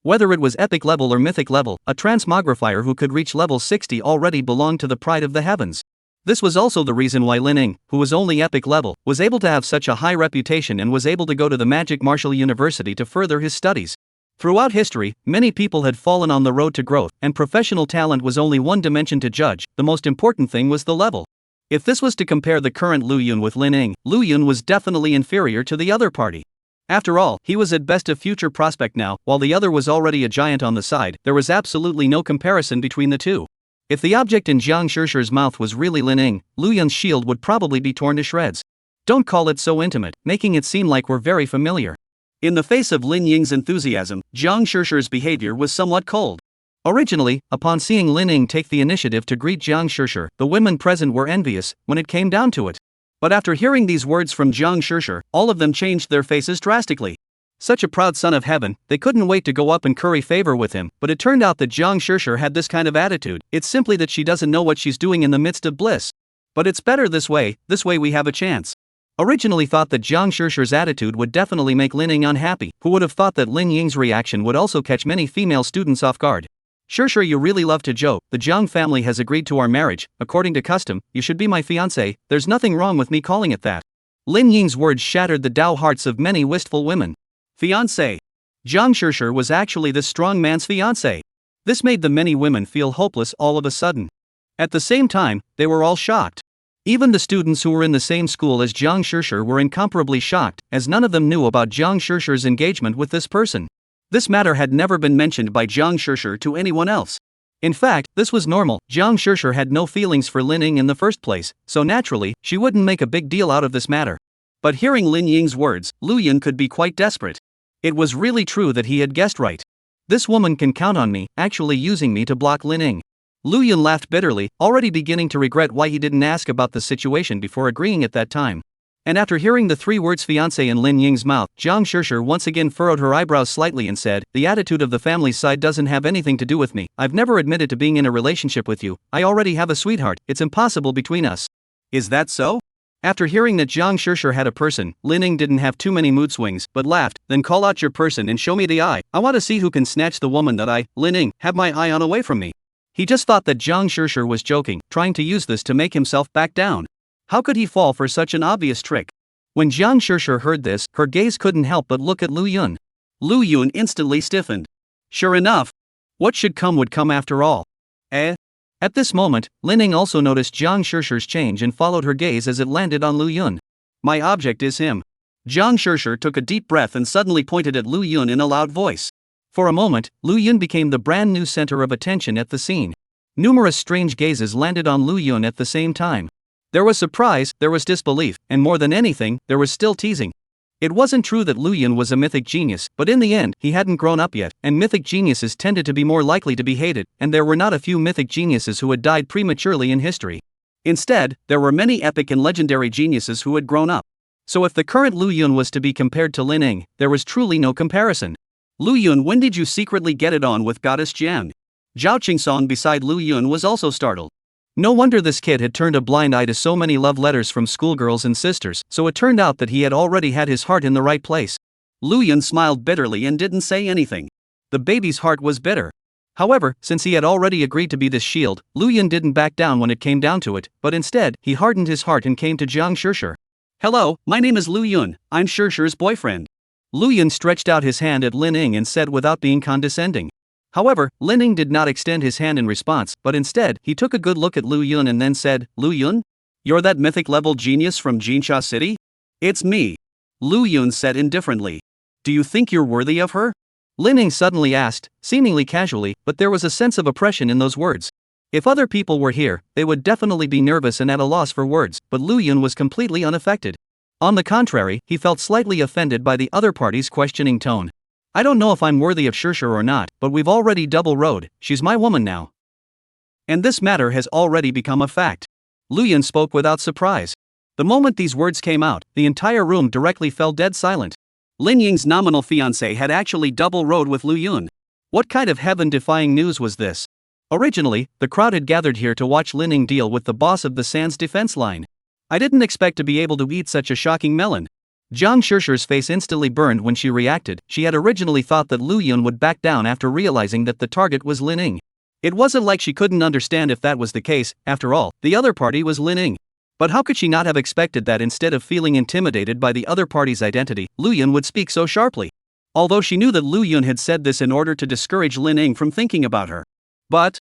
Whether it was epic level or mythic level, a transmogrifier who could reach level 60 already belonged to the pride of the heavens. This was also the reason why Lin Ying, who was only epic level, was able to have such a high reputation and was able to go to the Magic Martial University to further his studies. Throughout history, many people had fallen on the road to growth, and professional talent was only one dimension to judge. The most important thing was the level. If this was to compare the current Lu Yun with Lin Ying, Lu Yun was definitely inferior to the other party. After all, he was at best a future prospect now, while the other was already a giant on the side. There was absolutely no comparison between the two. If the object in Jiang Shishir's mouth was really Lin Ying, Lu Yun's shield would probably be torn to shreds. Don't call it so intimate, making it seem like we're very familiar. In the face of Lin Ying's enthusiasm, Jiang Shishir's behavior was somewhat cold. Originally, upon seeing Lin Ying take the initiative to greet Jiang Shishir, the women present were envious when it came down to it. But after hearing these words from Jiang Shishir, all of them changed their faces drastically. Such a proud son of heaven, they couldn't wait to go up and curry favor with him, but it turned out that Jiang Shishir had this kind of attitude. It's simply that she doesn't know what she's doing in the midst of bliss. But it's better this way we have a chance. Originally thought that Jiang Shishir's attitude would definitely make Lin Ying unhappy. Who would have thought that Lin Ying's reaction would also catch many female students off guard? Sure, you really love to joke. The Jiang family has agreed to our marriage. According to custom, you should be my fiancé. There's nothing wrong with me calling it that. Lin Ying's words shattered the Dao hearts of many wistful women. Fiancé. Jiang Shishir was actually this strong man's fiancé. This made the many women feel hopeless all of a sudden. At the same time, they were all shocked. Even the students who were in the same school as Jiang Shishir were incomparably shocked, as none of them knew about Jiang Shishir's engagement with this person. This matter had never been mentioned by Jiang Shishir to anyone else. In fact, this was normal. Jiang Shishir had no feelings for Lin Ying in the first place, so naturally, she wouldn't make a big deal out of this matter. But hearing Lin Ying's words, Lu Yun could be quite desperate. It was really true that he had guessed right. This woman can count on me, actually using me to block Lin Ying. Lu Yun laughed bitterly, already beginning to regret why he didn't ask about the situation before agreeing at that time. And after hearing the 3 words fiancé in Lin Ying's mouth, Jiang Shishir once again furrowed her eyebrows slightly and said, "The attitude of the family's side doesn't have anything to do with me. I've never admitted to being in a relationship with you. I already have a sweetheart. It's impossible between us." "Is that so?" After hearing that Jiang Shishir had a person, Lin Ying didn't have too many mood swings, but laughed. "Then call out your person and show me the eye. I want to see who can snatch the woman that I, Lin Ying, have my eye on away from me." He just thought that Jiang Shishir was joking, trying to use this to make himself back down. How could he fall for such an obvious trick? When Jiang Shishir heard this, her gaze couldn't help but look at Lu Yun. Lu Yun instantly stiffened. Sure enough, what should come would come after all. At this moment, Lin Ying also noticed Jiang Shishir's change and followed her gaze as it landed on Lu Yun. "My object is him." Jiang Shishir took a deep breath and suddenly pointed at Lu Yun in a loud voice. For a moment, Lu Yun became the brand new center of attention at the scene. Numerous strange gazes landed on Lu Yun at the same time. There was surprise, there was disbelief, and more than anything, there was still teasing. It wasn't true that Lu Yun was a mythic genius, but in the end, he hadn't grown up yet, and mythic geniuses tended to be more likely to be hated, and there were not a few mythic geniuses who had died prematurely in history. Instead, there were many epic and legendary geniuses who had grown up. So if the current Lu Yun was to be compared to Lin Ying, there was truly no comparison. "Lu Yun, when did you secretly get it on with Goddess Jian?" Zhao Qingsong beside Lu Yun was also startled. No wonder this kid had turned a blind eye to so many love letters from schoolgirls and sisters, so it turned out that he had already had his heart in the right place. Lu Yun smiled bitterly and didn't say anything. The baby's heart was bitter. However, since he had already agreed to be this shield, Lu Yun didn't back down when it came down to it, but instead, he hardened his heart and came to Jiang Shishir. "Hello, my name is Lu Yun, I'm Shishir's boyfriend." Lu Yun stretched out his hand at Lin Ying and said without being condescending. However, Lin Ying did not extend his hand in response, but instead, he took a good look at Lu Yun and then said, "Lu Yun? You're that mythic-level genius from Jinsha City?" "It's me," Lu Yun said indifferently. "Do you think you're worthy of her?" Lin Ying suddenly asked, seemingly casually, but there was a sense of oppression in those words. If other people were here, they would definitely be nervous and at a loss for words, but Lu Yun was completely unaffected. On the contrary, he felt slightly offended by the other party's questioning tone. "I don't know if I'm worthy of Shishir or not, but we've already double-rode, she's my woman now. And this matter has already become a fact." Lu Yun spoke without surprise. The moment these words came out, the entire room directly fell dead silent. Lin Ying's nominal fiancé had actually double-rode with Lu Yun. What kind of heaven-defying news was this? Originally, the crowd had gathered here to watch Lin Ying deal with the boss of the Sands defense line. I didn't expect to be able to eat such a shocking melon. Jiang Shishir's face instantly burned when she reacted. She had originally thought that Lu Yun would back down after realizing that the target was Lin Ying. It wasn't like she couldn't understand if that was the case, after all, the other party was Lin Ying. But how could she not have expected that instead of feeling intimidated by the other party's identity, Lu Yun would speak so sharply? Although she knew that Lu Yun had said this in order to discourage Lin Ying from thinking about her. But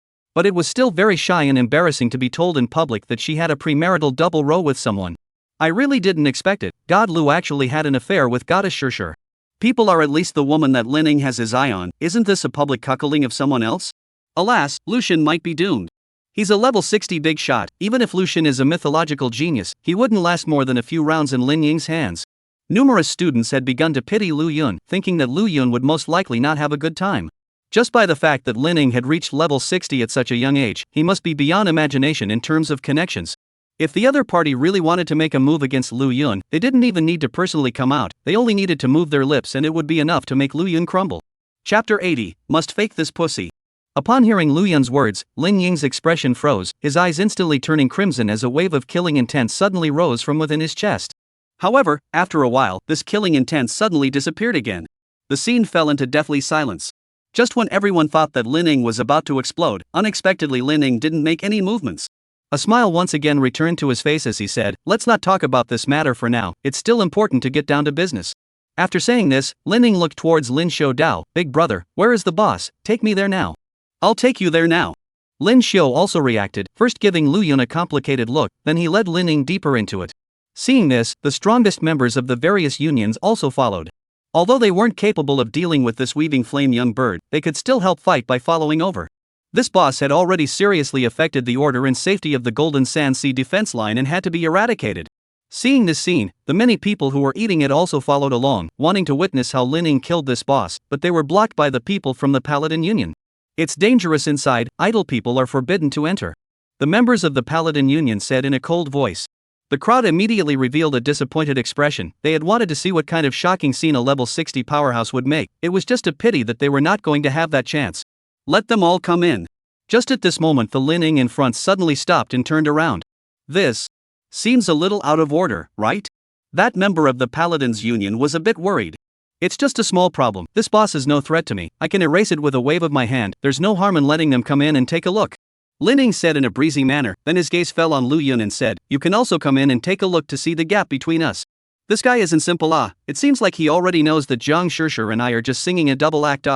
it was still very shy and embarrassing to be told in public that she had a premarital double row with someone. I really didn't expect it. God Lu actually had an affair with Goddess Shishir. People are at least the woman that Lin Ying has his eye on. Isn't this a public cuckolding of someone else? Alas, Lucian might be doomed. He's a level 60 big shot. Even if Lucian is a mythological genius, he wouldn't last more than a few rounds in Lin Ying's hands. Numerous students had begun to pity Lu Yun, thinking that Lu Yun would most likely not have a good time. Just by the fact that Lin Ying had reached level 60 at such a young age, he must be beyond imagination in terms of connections. If the other party really wanted to make a move against Lu Yun, they didn't even need to personally come out, they only needed to move their lips and it would be enough to make Lu Yun crumble. Chapter 80, Must Fake This Pussy. Upon hearing Lu Yun's words, Lin Ying's expression froze, his eyes instantly turning crimson as a wave of killing intent suddenly rose from within his chest. However, after a while, this killing intent suddenly disappeared again. The scene fell into deathly silence. Just when everyone thought that Lin Ying was about to explode, unexpectedly Lin Ying didn't make any movements. A smile once again returned to his face as he said, "Let's not talk about this matter for now, it's still important to get down to business." After saying this, Lin Ying looked towards Lin Xiu Dao. "Big brother, where is the boss? Take me there now." "I'll take you there now." Lin Xiu also reacted, first giving Lu Yun a complicated look, then he led Lin Ying deeper into it. Seeing this, the strongest members of the various unions also followed. Although they weren't capable of dealing with this weaving flame young bird, they could still help fight by following over. This boss had already seriously affected the order and safety of the Golden Sand Sea defense line and had to be eradicated. Seeing this scene, the many people who were eating it also followed along, wanting to witness how Lin Ying killed this boss, but they were blocked by the people from the Paladin Union. It's dangerous inside, idle people are forbidden to enter. The members of the Paladin Union said in a cold voice. The crowd immediately revealed a disappointed expression. They had wanted to see what kind of shocking scene a level 60 powerhouse would make. It was just a pity that they were not going to have that chance. Let them all come in. Just at this moment, the Lin Ying in front suddenly stopped and turned around. This seems a little out of order, right? That member of the Paladins Union was a bit worried. It's just a small problem. This boss is no threat to me. I can erase it with a wave of my hand. There's no harm in letting them come in and take a look. Lin Ying said in a breezy manner, then his gaze fell on Lu Yun and said, you can also come in and take a look to see the gap between us. This guy isn't simple. It seems like he already knows that Zhang Shishir and I are just singing a double act.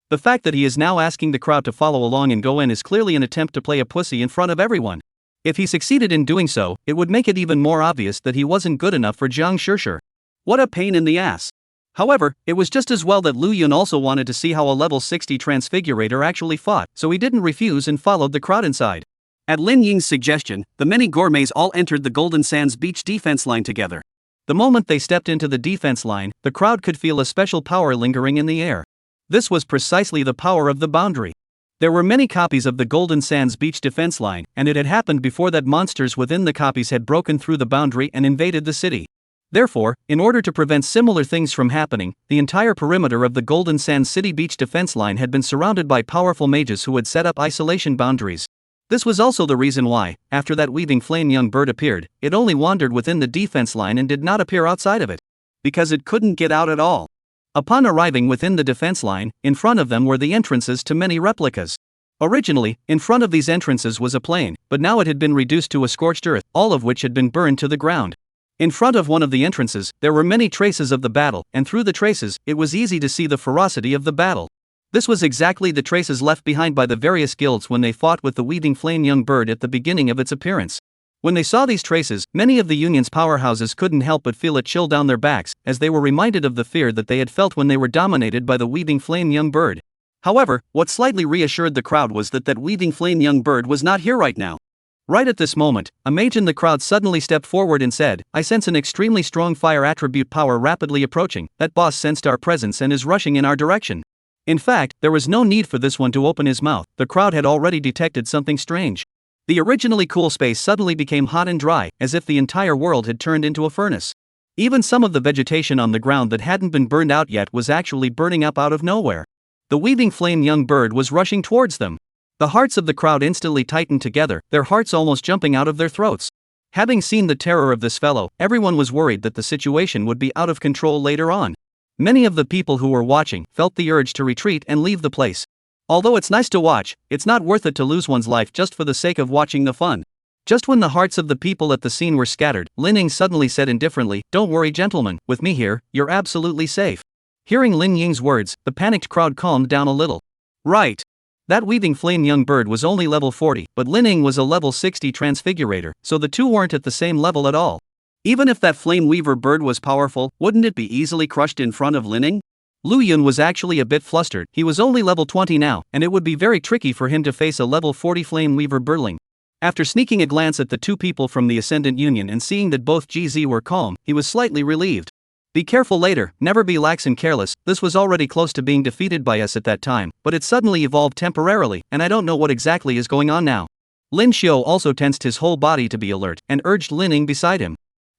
The fact that he is now asking the crowd to follow along and go in is clearly an attempt to play a pussy in front of everyone. If he succeeded in doing so, it would make it even more obvious that he wasn't good enough for Zhang Shishir. What a pain in the ass. However, it was just as well that Lu Yun also wanted to see how a level 60 transfigurator actually fought, so he didn't refuse and followed the crowd inside. At Lin Ying's suggestion, the many gourmets all entered the Golden Sands beach defense line together. The moment they stepped into the defense line, the crowd could feel a special power lingering in the air. This was precisely the power of the boundary. There were many copies of the Golden Sands beach defense line, and it had happened before that monsters within the copies had broken through the boundary and invaded the city. Therefore, in order to prevent similar things from happening, the entire perimeter of the Golden Sands City beach defense line had been surrounded by powerful mages who had set up isolation boundaries. This was also the reason why, after that weaving flame young bird appeared, it only wandered within the defense line and did not appear outside of it. Because it couldn't get out at all. Upon arriving within the defense line, in front of them were the entrances to many replicas. Originally, in front of these entrances was a plain, but now it had been reduced to a scorched earth, all of which had been burned to the ground. In front of one of the entrances, there were many traces of the battle, and through the traces, it was easy to see the ferocity of the battle. This was exactly the traces left behind by the various guilds when they fought with the weaving flame young bird at the beginning of its appearance. When they saw these traces, many of the Union's powerhouses couldn't help but feel a chill down their backs, as they were reminded of the fear that they had felt when they were dominated by the weaving flame young bird. However, what slightly reassured the crowd was that weaving flame young bird was not here right now. Right at this moment, a mage in the crowd suddenly stepped forward and said, I sense an extremely strong fire attribute power rapidly approaching. That boss sensed our presence and is rushing in our direction. In fact, there was no need for this one to open his mouth. The crowd had already detected something strange. The originally cool space suddenly became hot and dry, as if the entire world had turned into a furnace. Even some of the vegetation on the ground that hadn't been burned out yet was actually burning up out of nowhere. The weaving flame young bird was rushing towards them. The hearts of the crowd instantly tightened together, their hearts almost jumping out of their throats. Having seen the terror of this fellow, everyone was worried that the situation would be out of control later on. Many of the people who were watching felt the urge to retreat and leave the place. Although it's nice to watch, it's not worth it to lose one's life just for the sake of watching the fun. Just when the hearts of the people at the scene were scattered, Lin Ying suddenly said indifferently, don't worry gentlemen, with me here, you're absolutely safe. Hearing Lin Ying's words, the panicked crowd calmed down a little. Right. That weaving flame young bird was only level 40, but Lin Ying was a level 60 transfigurator, so the two weren't at the same level at all. Even if that flame weaver bird was powerful, wouldn't it be easily crushed in front of Lin Ying? Lu Yun was actually a bit flustered. He was only level 20 now, and it would be very tricky for him to face a level 40 flame weaver birdling. After sneaking a glance at the two people from the Ascendant Union and seeing that both GZ were calm, he was slightly relieved. Be careful later, never be lax and careless. This was already close to being defeated by us at that time, but it suddenly evolved temporarily, and I don't know what exactly is going on now. Lin Xiu also tensed his whole body to be alert, and urged Lin Ying beside him.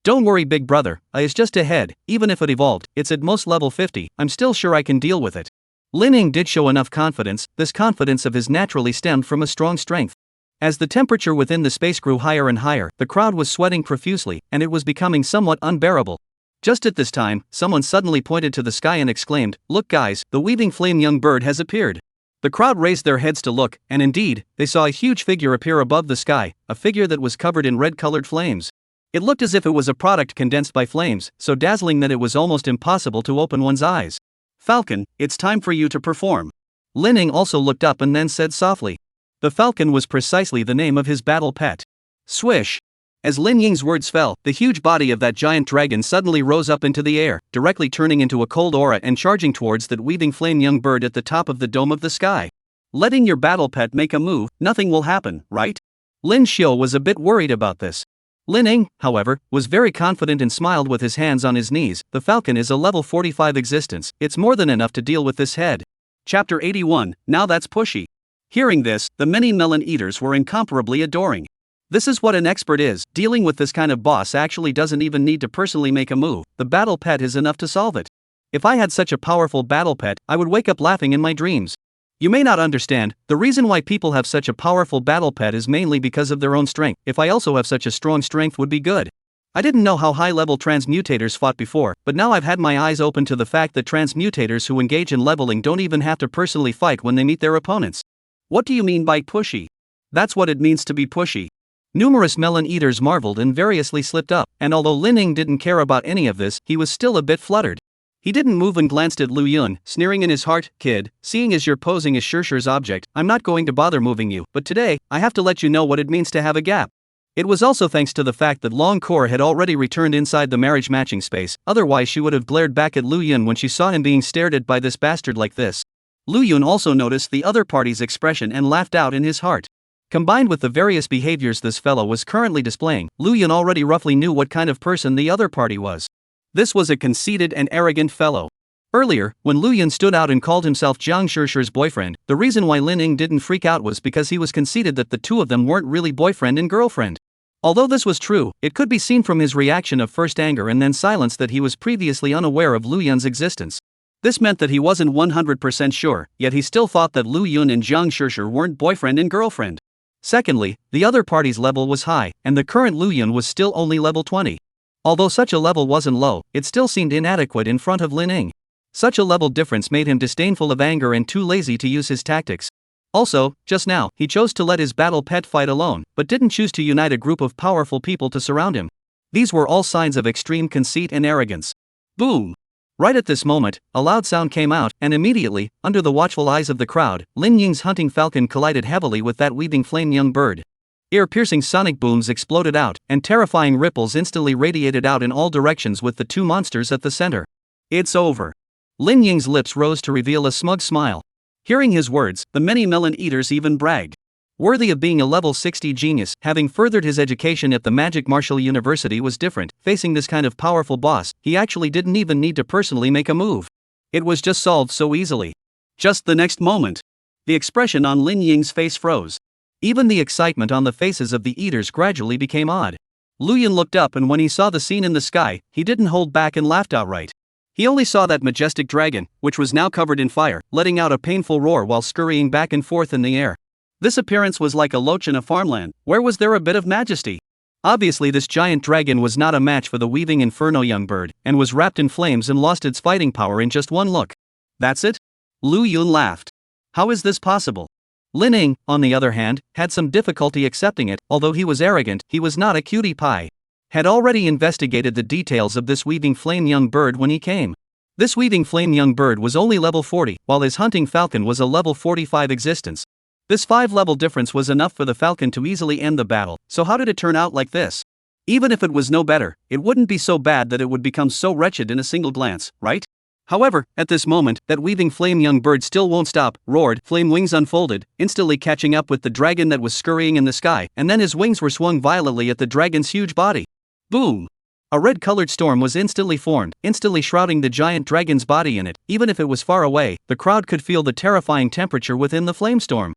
Don't worry big brother, I is just ahead, even if it evolved, it's at most level 50, I'm still sure I can deal with it. Lin Ying did show enough confidence, this confidence of his naturally stemmed from a strong strength. As the temperature within the space grew higher and higher, the crowd was sweating profusely, and it was becoming somewhat unbearable. Just at this time, someone suddenly pointed to the sky and exclaimed, look guys, the weaving flame young bird has appeared. The crowd raised their heads to look, and indeed, they saw a huge figure appear above the sky, a figure that was covered in red-colored flames. It looked as if it was a product condensed by flames, so dazzling that it was almost impossible to open one's eyes. Falcon, it's time for you to perform. Lin Ying also looked up and then said softly. The Falcon was precisely the name of his battle pet. Swish! As Lin Ying's words fell, the huge body of that giant dragon suddenly rose up into the air, directly turning into a cold aura and charging towards that weaving flame young bird at the top of the dome of the sky. Letting your battle pet make a move, nothing will happen, right? Lin Xiu was a bit worried about this. Lin Ying, however, was very confident and smiled with his hands on his knees. The falcon is a level 45 existence, it's more than enough to deal with this head. Chapter 81, Now That's Pushy. Hearing this, the many melon eaters were incomparably adoring. This is what an expert is. Dealing with this kind of boss actually doesn't even need to personally make a move, the battle pet is enough to solve it. If I had such a powerful battle pet, I would wake up laughing in my dreams. You may not understand, the reason why people have such a powerful battle pet is mainly because of their own strength. If I also have such a strong strength would be good. I didn't know how high-level transmutators fought before, but now I've had my eyes open to the fact that transmutators who engage in leveling don't even have to personally fight when they meet their opponents. What do you mean by pushy? That's what it means to be pushy. Numerous melon eaters marveled and variously slipped up, and although Lin Ying didn't care about any of this, he was still a bit fluttered. He didn't move and glanced at Lu Yun, sneering in his heart, "Kid, seeing as you're posing as Shirshir's object, I'm not going to bother moving you, but today, I have to let you know what it means to have a gap." It was also thanks to the fact that Long Kor had already returned inside the marriage matching space, otherwise she would have glared back at Lu Yun when she saw him being stared at by this bastard like this. Lu Yun also noticed the other party's expression and laughed out in his heart. Combined with the various behaviors this fellow was currently displaying, Lu Yun already roughly knew what kind of person the other party was. This was a conceited and arrogant fellow. Earlier, when Lu Yun stood out and called himself Jiang Shirshir's boyfriend, the reason why Lin Ying didn't freak out was because he was conceited that the two of them weren't really boyfriend and girlfriend. Although this was true, it could be seen from his reaction of first anger and then silence that he was previously unaware of Lu Yun's existence. This meant that he wasn't 100% sure, yet he still thought that Lu Yun and Jiang Shirshir weren't boyfriend and girlfriend. Secondly, the other party's level was high, and the current Lu Yun was still only level 20. Although such a level wasn't low, it still seemed inadequate in front of Lin Ying. Such a level difference made him disdainful of anger and too lazy to use his tactics. Also, just now, he chose to let his battle pet fight alone, but didn't choose to unite a group of powerful people to surround him. These were all signs of extreme conceit and arrogance. Boom! Right at this moment, a loud sound came out, and immediately, under the watchful eyes of the crowd, Lin Ying's hunting falcon collided heavily with that weaving flame young bird. Ear-piercing sonic booms exploded out, and terrifying ripples instantly radiated out in all directions with the two monsters at the center. It's over. Lin Ying's lips rose to reveal a smug smile. Hearing his words, the many melon eaters even bragged. Worthy of being a level 60 genius, having furthered his education at the Magic Martial University was different. Facing this kind of powerful boss, he actually didn't even need to personally make a move. It was just solved so easily. Just the next moment, the expression on Lin Ying's face froze. Even the excitement on the faces of the eaters gradually became odd. Lu Yun looked up, and when he saw the scene in the sky, he didn't hold back and laughed outright. He only saw that majestic dragon, which was now covered in fire, letting out a painful roar while scurrying back and forth in the air. This appearance was like a loach in a farmland. Where was there a bit of majesty? Obviously this giant dragon was not a match for the weaving inferno young bird, and was wrapped in flames and lost its fighting power in just one look. That's it? Lu Yun laughed. How is this possible? Lin Ying, on the other hand, had some difficulty accepting it. Although he was arrogant, he was not a cutie pie. Had already investigated the details of this weaving flame young bird when he came. This weaving flame young bird was only level 40, while his hunting falcon was a level 45 existence. This 5-level difference was enough for the falcon to easily end the battle, so how did it turn out like this? Even if it was no better, it wouldn't be so bad that it would become so wretched in a single glance, right? However, at this moment, that weaving flame young bird still won't stop, roared, flame wings unfolded, instantly catching up with the dragon that was scurrying in the sky, and then his wings were swung violently at the dragon's huge body. Boom! A red-colored storm was instantly formed, instantly shrouding the giant dragon's body in it. Even if it was far away, the crowd could feel the terrifying temperature within the flame storm.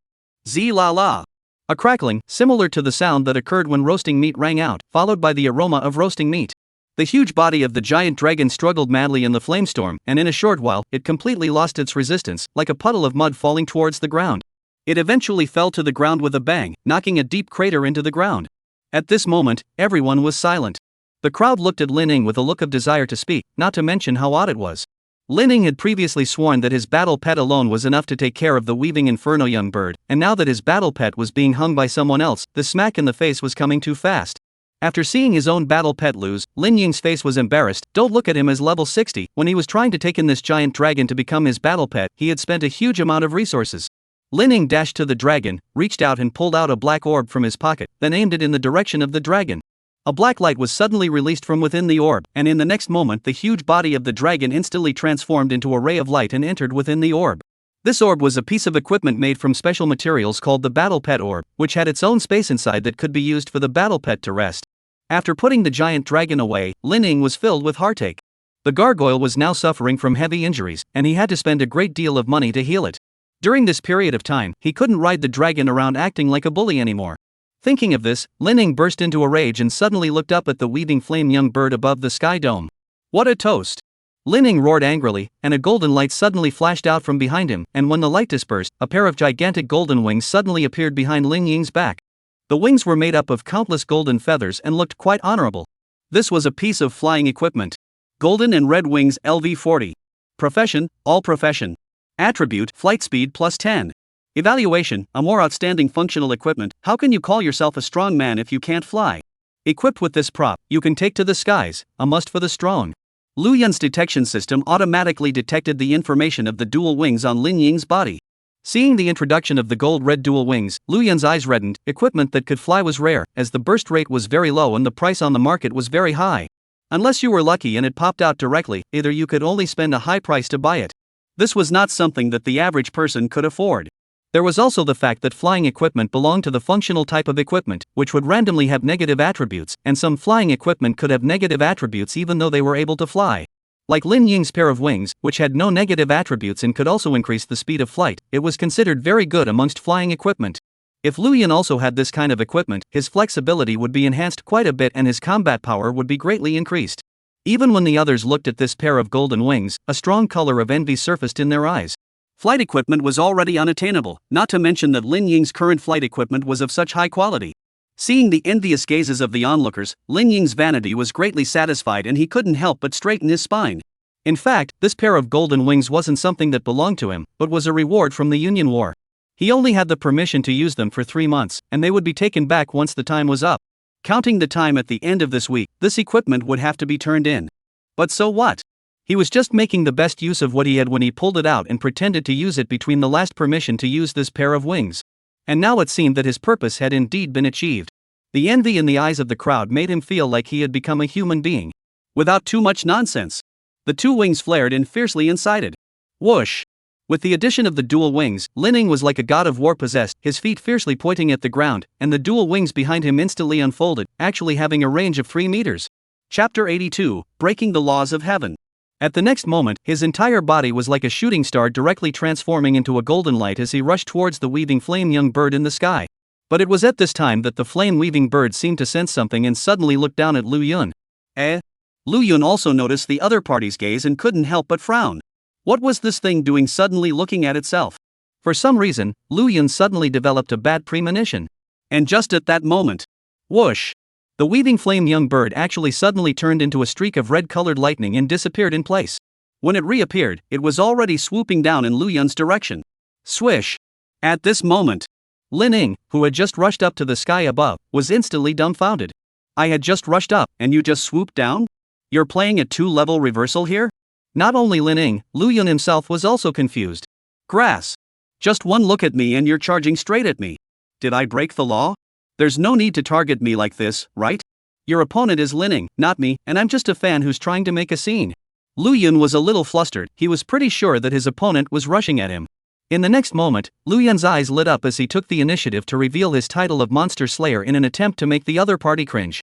Z-la-la! A crackling, similar to the sound that occurred when roasting meat rang out, followed by the aroma of roasting meat. The huge body of the giant dragon struggled madly in the flamestorm, and in a short while, it completely lost its resistance, like a puddle of mud falling towards the ground. It eventually fell to the ground with a bang, knocking a deep crater into the ground. At this moment, everyone was silent. The crowd looked at Lin Ying with a look of desire to speak, not to mention how odd it was. Lin Ying had previously sworn that his battle pet alone was enough to take care of the weaving inferno young bird, and now that his battle pet was being hung by someone else, the smack in the face was coming too fast. After seeing his own battle pet lose, Lin Ying's face was embarrassed. Don't look at him as level 60. When he was trying to take in this giant dragon to become his battle pet, he had spent a huge amount of resources. Lin Ying dashed to the dragon, reached out and pulled out a black orb from his pocket, then aimed it in the direction of the dragon. A black light was suddenly released from within the orb, and in the next moment the huge body of the dragon instantly transformed into a ray of light and entered within the orb. This orb was a piece of equipment made from special materials called the Battle Pet Orb, which had its own space inside that could be used for the Battle Pet to rest. After putting the giant dragon away, Lin Ying was filled with heartache. The gargoyle was now suffering from heavy injuries, and he had to spend a great deal of money to heal it. During this period of time, he couldn't ride the dragon around acting like a bully anymore. Thinking of this, Lin Ying burst into a rage and suddenly looked up at the weaving flame young bird above the sky dome. What a toast! Lin Ying roared angrily, and a golden light suddenly flashed out from behind him, and when the light dispersed, a pair of gigantic golden wings suddenly appeared behind Lin Ying's back. The wings were made up of countless golden feathers and looked quite honorable. This was a piece of flying equipment. Golden and red wings LV40. Profession, all profession. Attribute, flight speed plus 10. Evaluation, a more outstanding functional equipment. How can you call yourself a strong man if you can't fly? Equipped with this prop, you can take to the skies, a must for the strong. Lu Yun's detection system automatically detected the information of the dual wings on Lin Ying's body. Seeing the introduction of the gold-red dual wings, Lu Yun's eyes reddened. Equipment that could fly was rare, as the burst rate was very low and the price on the market was very high. Unless you were lucky and it popped out directly, either you could only spend a high price to buy it. This was not something that the average person could afford. There was also the fact that flying equipment belonged to the functional type of equipment, which would randomly have negative attributes, and some flying equipment could have negative attributes even though they were able to fly. Like Lin Ying's pair of wings, which had no negative attributes and could also increase the speed of flight, it was considered very good amongst flying equipment. If Lu Yun also had this kind of equipment, his flexibility would be enhanced quite a bit and his combat power would be greatly increased. Even when the others looked at this pair of golden wings, a strong color of envy surfaced in their eyes. Flight equipment was already unattainable, not to mention that Lin Ying's current flight equipment was of such high quality. Seeing the envious gazes of the onlookers, Lin Ying's vanity was greatly satisfied and he couldn't help but straighten his spine. In fact, this pair of golden wings wasn't something that belonged to him, but was a reward from the Union War. He only had the permission to use them for 3 months, and they would be taken back once the time was up. Counting the time at the end of this week, this equipment would have to be turned in. But so what? He was just making the best use of what he had when he pulled it out and pretended to use it between the last permission to use this pair of wings. And now it seemed that his purpose had indeed been achieved. The envy in the eyes of the crowd made him feel like he had become a human being. Without too much nonsense. The two wings flared and fiercely incited. Whoosh! With the addition of the dual wings, Lin Ying was like a god of war possessed, his feet fiercely pointing at the ground, and the dual wings behind him instantly unfolded, actually having a range of 3 meters. Chapter 82, Breaking the Laws of Heaven. At the next moment, his entire body was like a shooting star directly transforming into a golden light as he rushed towards the weaving flame young bird in the sky. But it was at this time that the flame-weaving bird seemed to sense something and suddenly looked down at Lu Yun. Lu Yun also noticed the other party's gaze and couldn't help but frown. What was this thing doing suddenly looking at itself? For some reason, Lu Yun suddenly developed a bad premonition. And just at that moment, whoosh! The weaving flame young bird actually suddenly turned into a streak of red-colored lightning and disappeared in place. When it reappeared, it was already swooping down in Lu Yun's direction. Swish! At this moment, Lin Ying, who had just rushed up to the sky above, was instantly dumbfounded. I had just rushed up, and you just swooped down? You're playing a 2-level reversal here? Not only Lin Ying, Lu Yun himself was also confused. Grass! Just one look at me and you're charging straight at me. Did I break the law? There's no need to target me like this, right? Your opponent is Lin Ying, not me, and I'm just a fan who's trying to make a scene. Lu Yun was a little flustered, he was pretty sure that his opponent was rushing at him. In the next moment, Lu Yun's eyes lit up as he took the initiative to reveal his title of Monster Slayer in an attempt to make the other party cringe.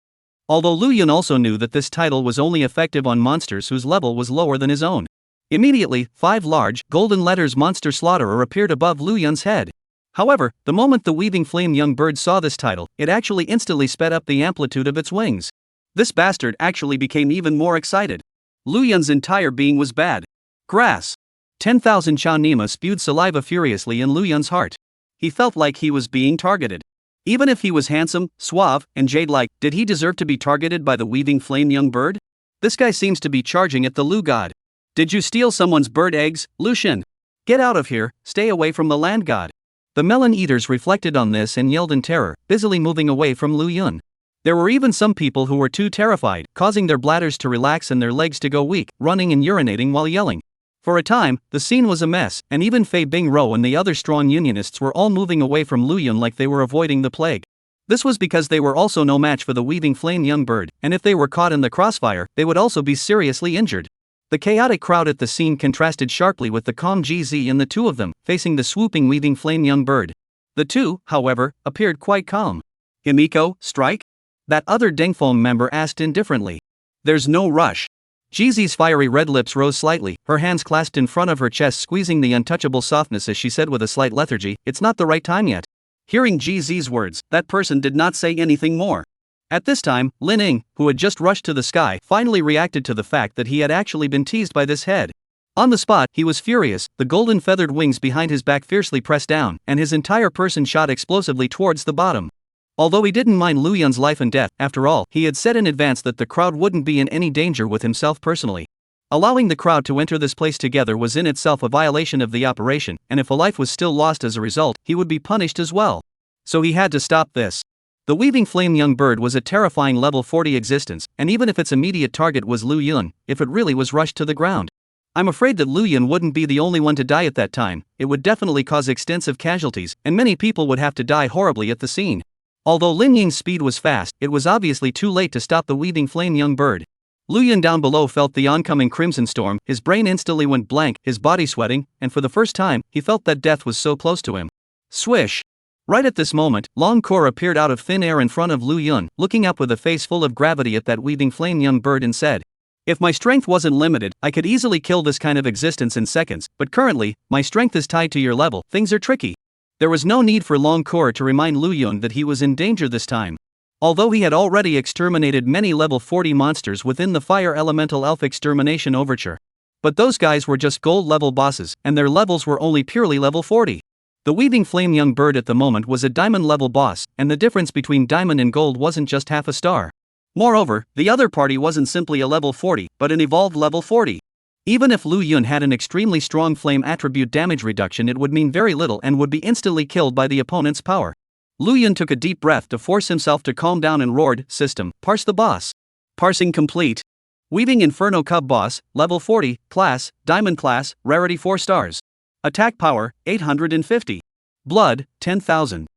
Although Lu Yun also knew that this title was only effective on monsters whose level was lower than his own. Immediately, 5 large, golden letters Monster Slaughterer appeared above Lu Yun's head. However, the moment the weaving flame young bird saw this title, it actually instantly sped up the amplitude of its wings. This bastard actually became even more excited. Lu Yun's entire being was bad. Grass! 10,000 Chao Nima spewed saliva furiously in Lu Yun's heart. He felt like he was being targeted. Even if he was handsome, suave, and jade-like, did he deserve to be targeted by the weaving flame young bird? This guy seems to be charging at the Lu god. Did you steal someone's bird eggs, Lu Shen? Get out of here, stay away from the land god. The melon eaters reflected on this and yelled in terror, busily moving away from Lu Yun. There were even some people who were too terrified, causing their bladders to relax and their legs to go weak, running and urinating while yelling. For a time, the scene was a mess, and even Fei Bingro and the other strong unionists were all moving away from Lu Yun like they were avoiding the plague. This was because they were also no match for the weaving flame young bird, and if they were caught in the crossfire, they would also be seriously injured. The chaotic crowd at the scene contrasted sharply with the calm GZ and the two of them, facing the swooping weaving flame young bird. The two, however, appeared quite calm. Himiko, strike? That other Dengfeng member asked indifferently. There's no rush. Jizi's fiery red lips rose slightly, her hands clasped in front of her chest squeezing the untouchable softness as she said with a slight lethargy, it's not the right time yet. Hearing Jizi's words, that person did not say anything more. At this time, Lin Ying, who had just rushed to the sky, finally reacted to the fact that he had actually been teased by this head. On the spot, he was furious, the golden feathered wings behind his back fiercely pressed down, and his entire person shot explosively towards the bottom. Although he didn't mind Lu Yun's life and death, after all, he had said in advance that the crowd wouldn't be in any danger with himself personally. Allowing the crowd to enter this place together was in itself a violation of the operation, and if a life was still lost as a result, he would be punished as well. So he had to stop this. The weaving flame young bird was a terrifying level 40 existence, and even if its immediate target was Lu Yun, if it really was rushed to the ground. I'm afraid that Lu Yun wouldn't be the only one to die at that time, it would definitely cause extensive casualties, and many people would have to die horribly at the scene. Although Lin Ying's speed was fast, it was obviously too late to stop the weaving flame young bird. Lu Yun down below felt the oncoming crimson storm, his brain instantly went blank, his body sweating, and for the first time, he felt that death was so close to him. Swish! Right at this moment, Long Kor appeared out of thin air in front of Lu Yun, looking up with a face full of gravity at that weaving flame young bird and said, if my strength wasn't limited, I could easily kill this kind of existence in seconds, but currently, my strength is tied to your level, things are tricky. There was no need for Long Kor to remind Lu Yun that he was in danger this time. Although he had already exterminated many level 40 monsters within the Fire Elemental Elf Extermination Overture. But those guys were just gold level bosses, and their levels were only purely level 40. The weaving flame young bird at the moment was a diamond level boss, and the difference between diamond and gold wasn't just half a star. Moreover, the other party wasn't simply a level 40, but an evolved level 40. Even if Lu Yun had an extremely strong flame attribute damage reduction, it would mean very little and would be instantly killed by the opponent's power. Lu Yun took a deep breath to force himself to calm down and roared, system, parse the boss. Parsing complete. Weaving Inferno Cub boss, level 40, class, diamond class, rarity 4 stars. Attack power, 850. Blood, 10,000.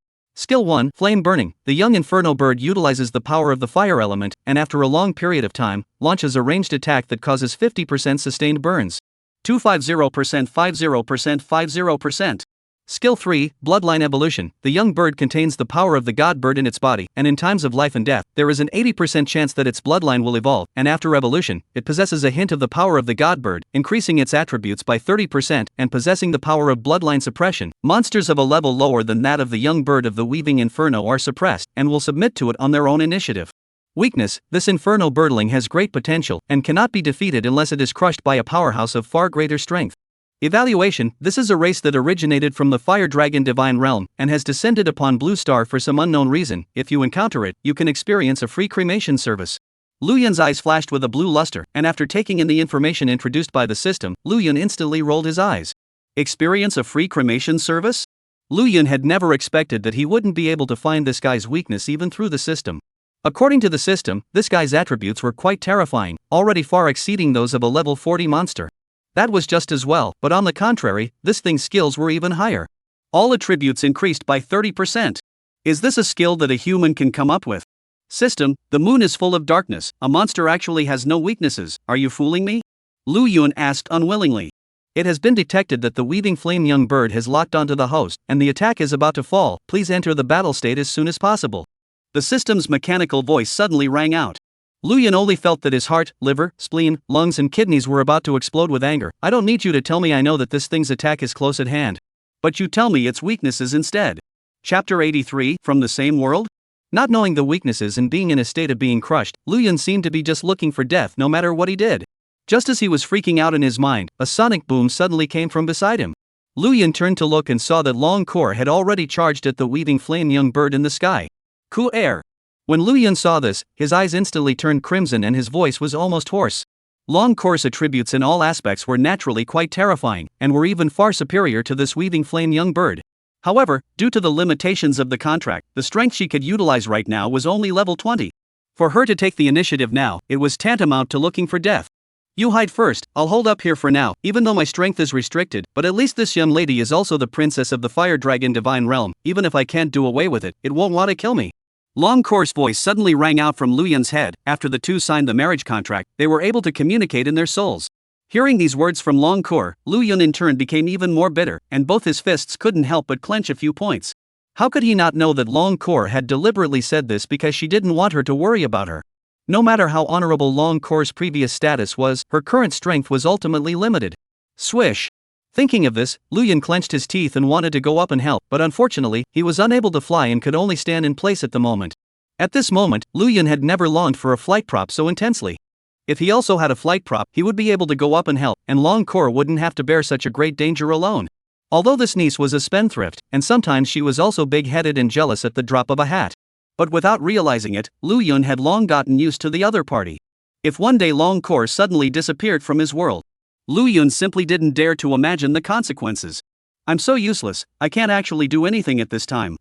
Skill 1, Flame Burning. The young Inferno bird utilizes the power of the fire element, and after a long period of time, launches a ranged attack that causes 50% sustained burns. 250%, 50%, 50%. Skill 3, Bloodline Evolution. The young bird contains the power of the god bird in its body, and in times of life and death, there is an 80% chance that its bloodline will evolve, and after evolution, it possesses a hint of the power of the god bird, increasing its attributes by 30% and possessing the power of bloodline suppression. Monsters of a level lower than that of the young bird of the Weaving Inferno are suppressed, and will submit to it on their own initiative. Weakness, this Inferno birdling has great potential, and cannot be defeated unless it is crushed by a powerhouse of far greater strength. Evaluation, this is a race that originated from the Fire Dragon Divine Realm, and has descended upon Blue Star for some unknown reason. If you encounter it, you can experience a free cremation service. Lu Yun's eyes flashed with a blue luster, and after taking in the information introduced by the system, Lu Yun instantly rolled his eyes. Experience a free cremation service? Lu Yun had never expected that he wouldn't be able to find this guy's weakness even through the system. According to the system, this guy's attributes were quite terrifying, already far exceeding those of a level 40 monster. That was just as well, but on the contrary, this thing's skills were even higher. All attributes increased by 30%. Is this a skill that a human can come up with? System, the moon is full of darkness, a monster actually has no weaknesses, are you fooling me? Lu Yun asked unwillingly. It has been detected that the weaving flame young bird has locked onto the host, and the attack is about to fall, please enter the battle state as soon as possible. The system's mechanical voice suddenly rang out. Lu Yun only felt that his heart, liver, spleen, lungs and kidneys were about to explode with anger. I don't need you to tell me, I know that this thing's attack is close at hand. But you tell me its weaknesses instead. Chapter 83, From the Same World? Not knowing the weaknesses and being in a state of being crushed, Lu Yun seemed to be just looking for death no matter what he did. Just as he was freaking out in his mind, a sonic boom suddenly came from beside him. Lu Yun turned to look and saw that Long Kor had already charged at the weaving flame young bird in the sky. Ku air. When Lu Yun saw this, his eyes instantly turned crimson and his voice was almost hoarse. Long Kor's attributes in all aspects were naturally quite terrifying, and were even far superior to this weaving flame young bird. However, due to the limitations of the contract, the strength she could utilize right now was only level 20. For her to take the initiative now, it was tantamount to looking for death. You hide first, I'll hold up here for now, even though my strength is restricted, but at least this young lady is also the princess of the Fire Dragon Divine Realm, even if I can't do away with it, it won't want to kill me. Long Kor's voice suddenly rang out from Lu Yun's head. After the two signed the marriage contract, they were able to communicate in their souls. Hearing these words from Long Kor, Lu Yun in turn became even more bitter, and both his fists couldn't help but clench a few points. How could he not know that Long Kor had deliberately said this because she didn't want her to worry about her? No matter how honorable Long Kor's previous status was, her current strength was ultimately limited. Swish! Thinking of this, Luyan clenched his teeth and wanted to go up and help, but unfortunately, he was unable to fly and could only stand in place at the moment. At this moment, Luyan had never longed for a flight prop so intensely. If he also had a flight prop, he would be able to go up and help, and Long Kor wouldn't have to bear such a great danger alone. Although this niece was a spendthrift, and sometimes she was also big-headed and jealous at the drop of a hat. But without realizing it, Luyan had long gotten used to the other party. If one day Long Kor suddenly disappeared from his world, Luyan simply didn't dare to imagine the consequences. I'm so useless, I can't actually do anything at this time,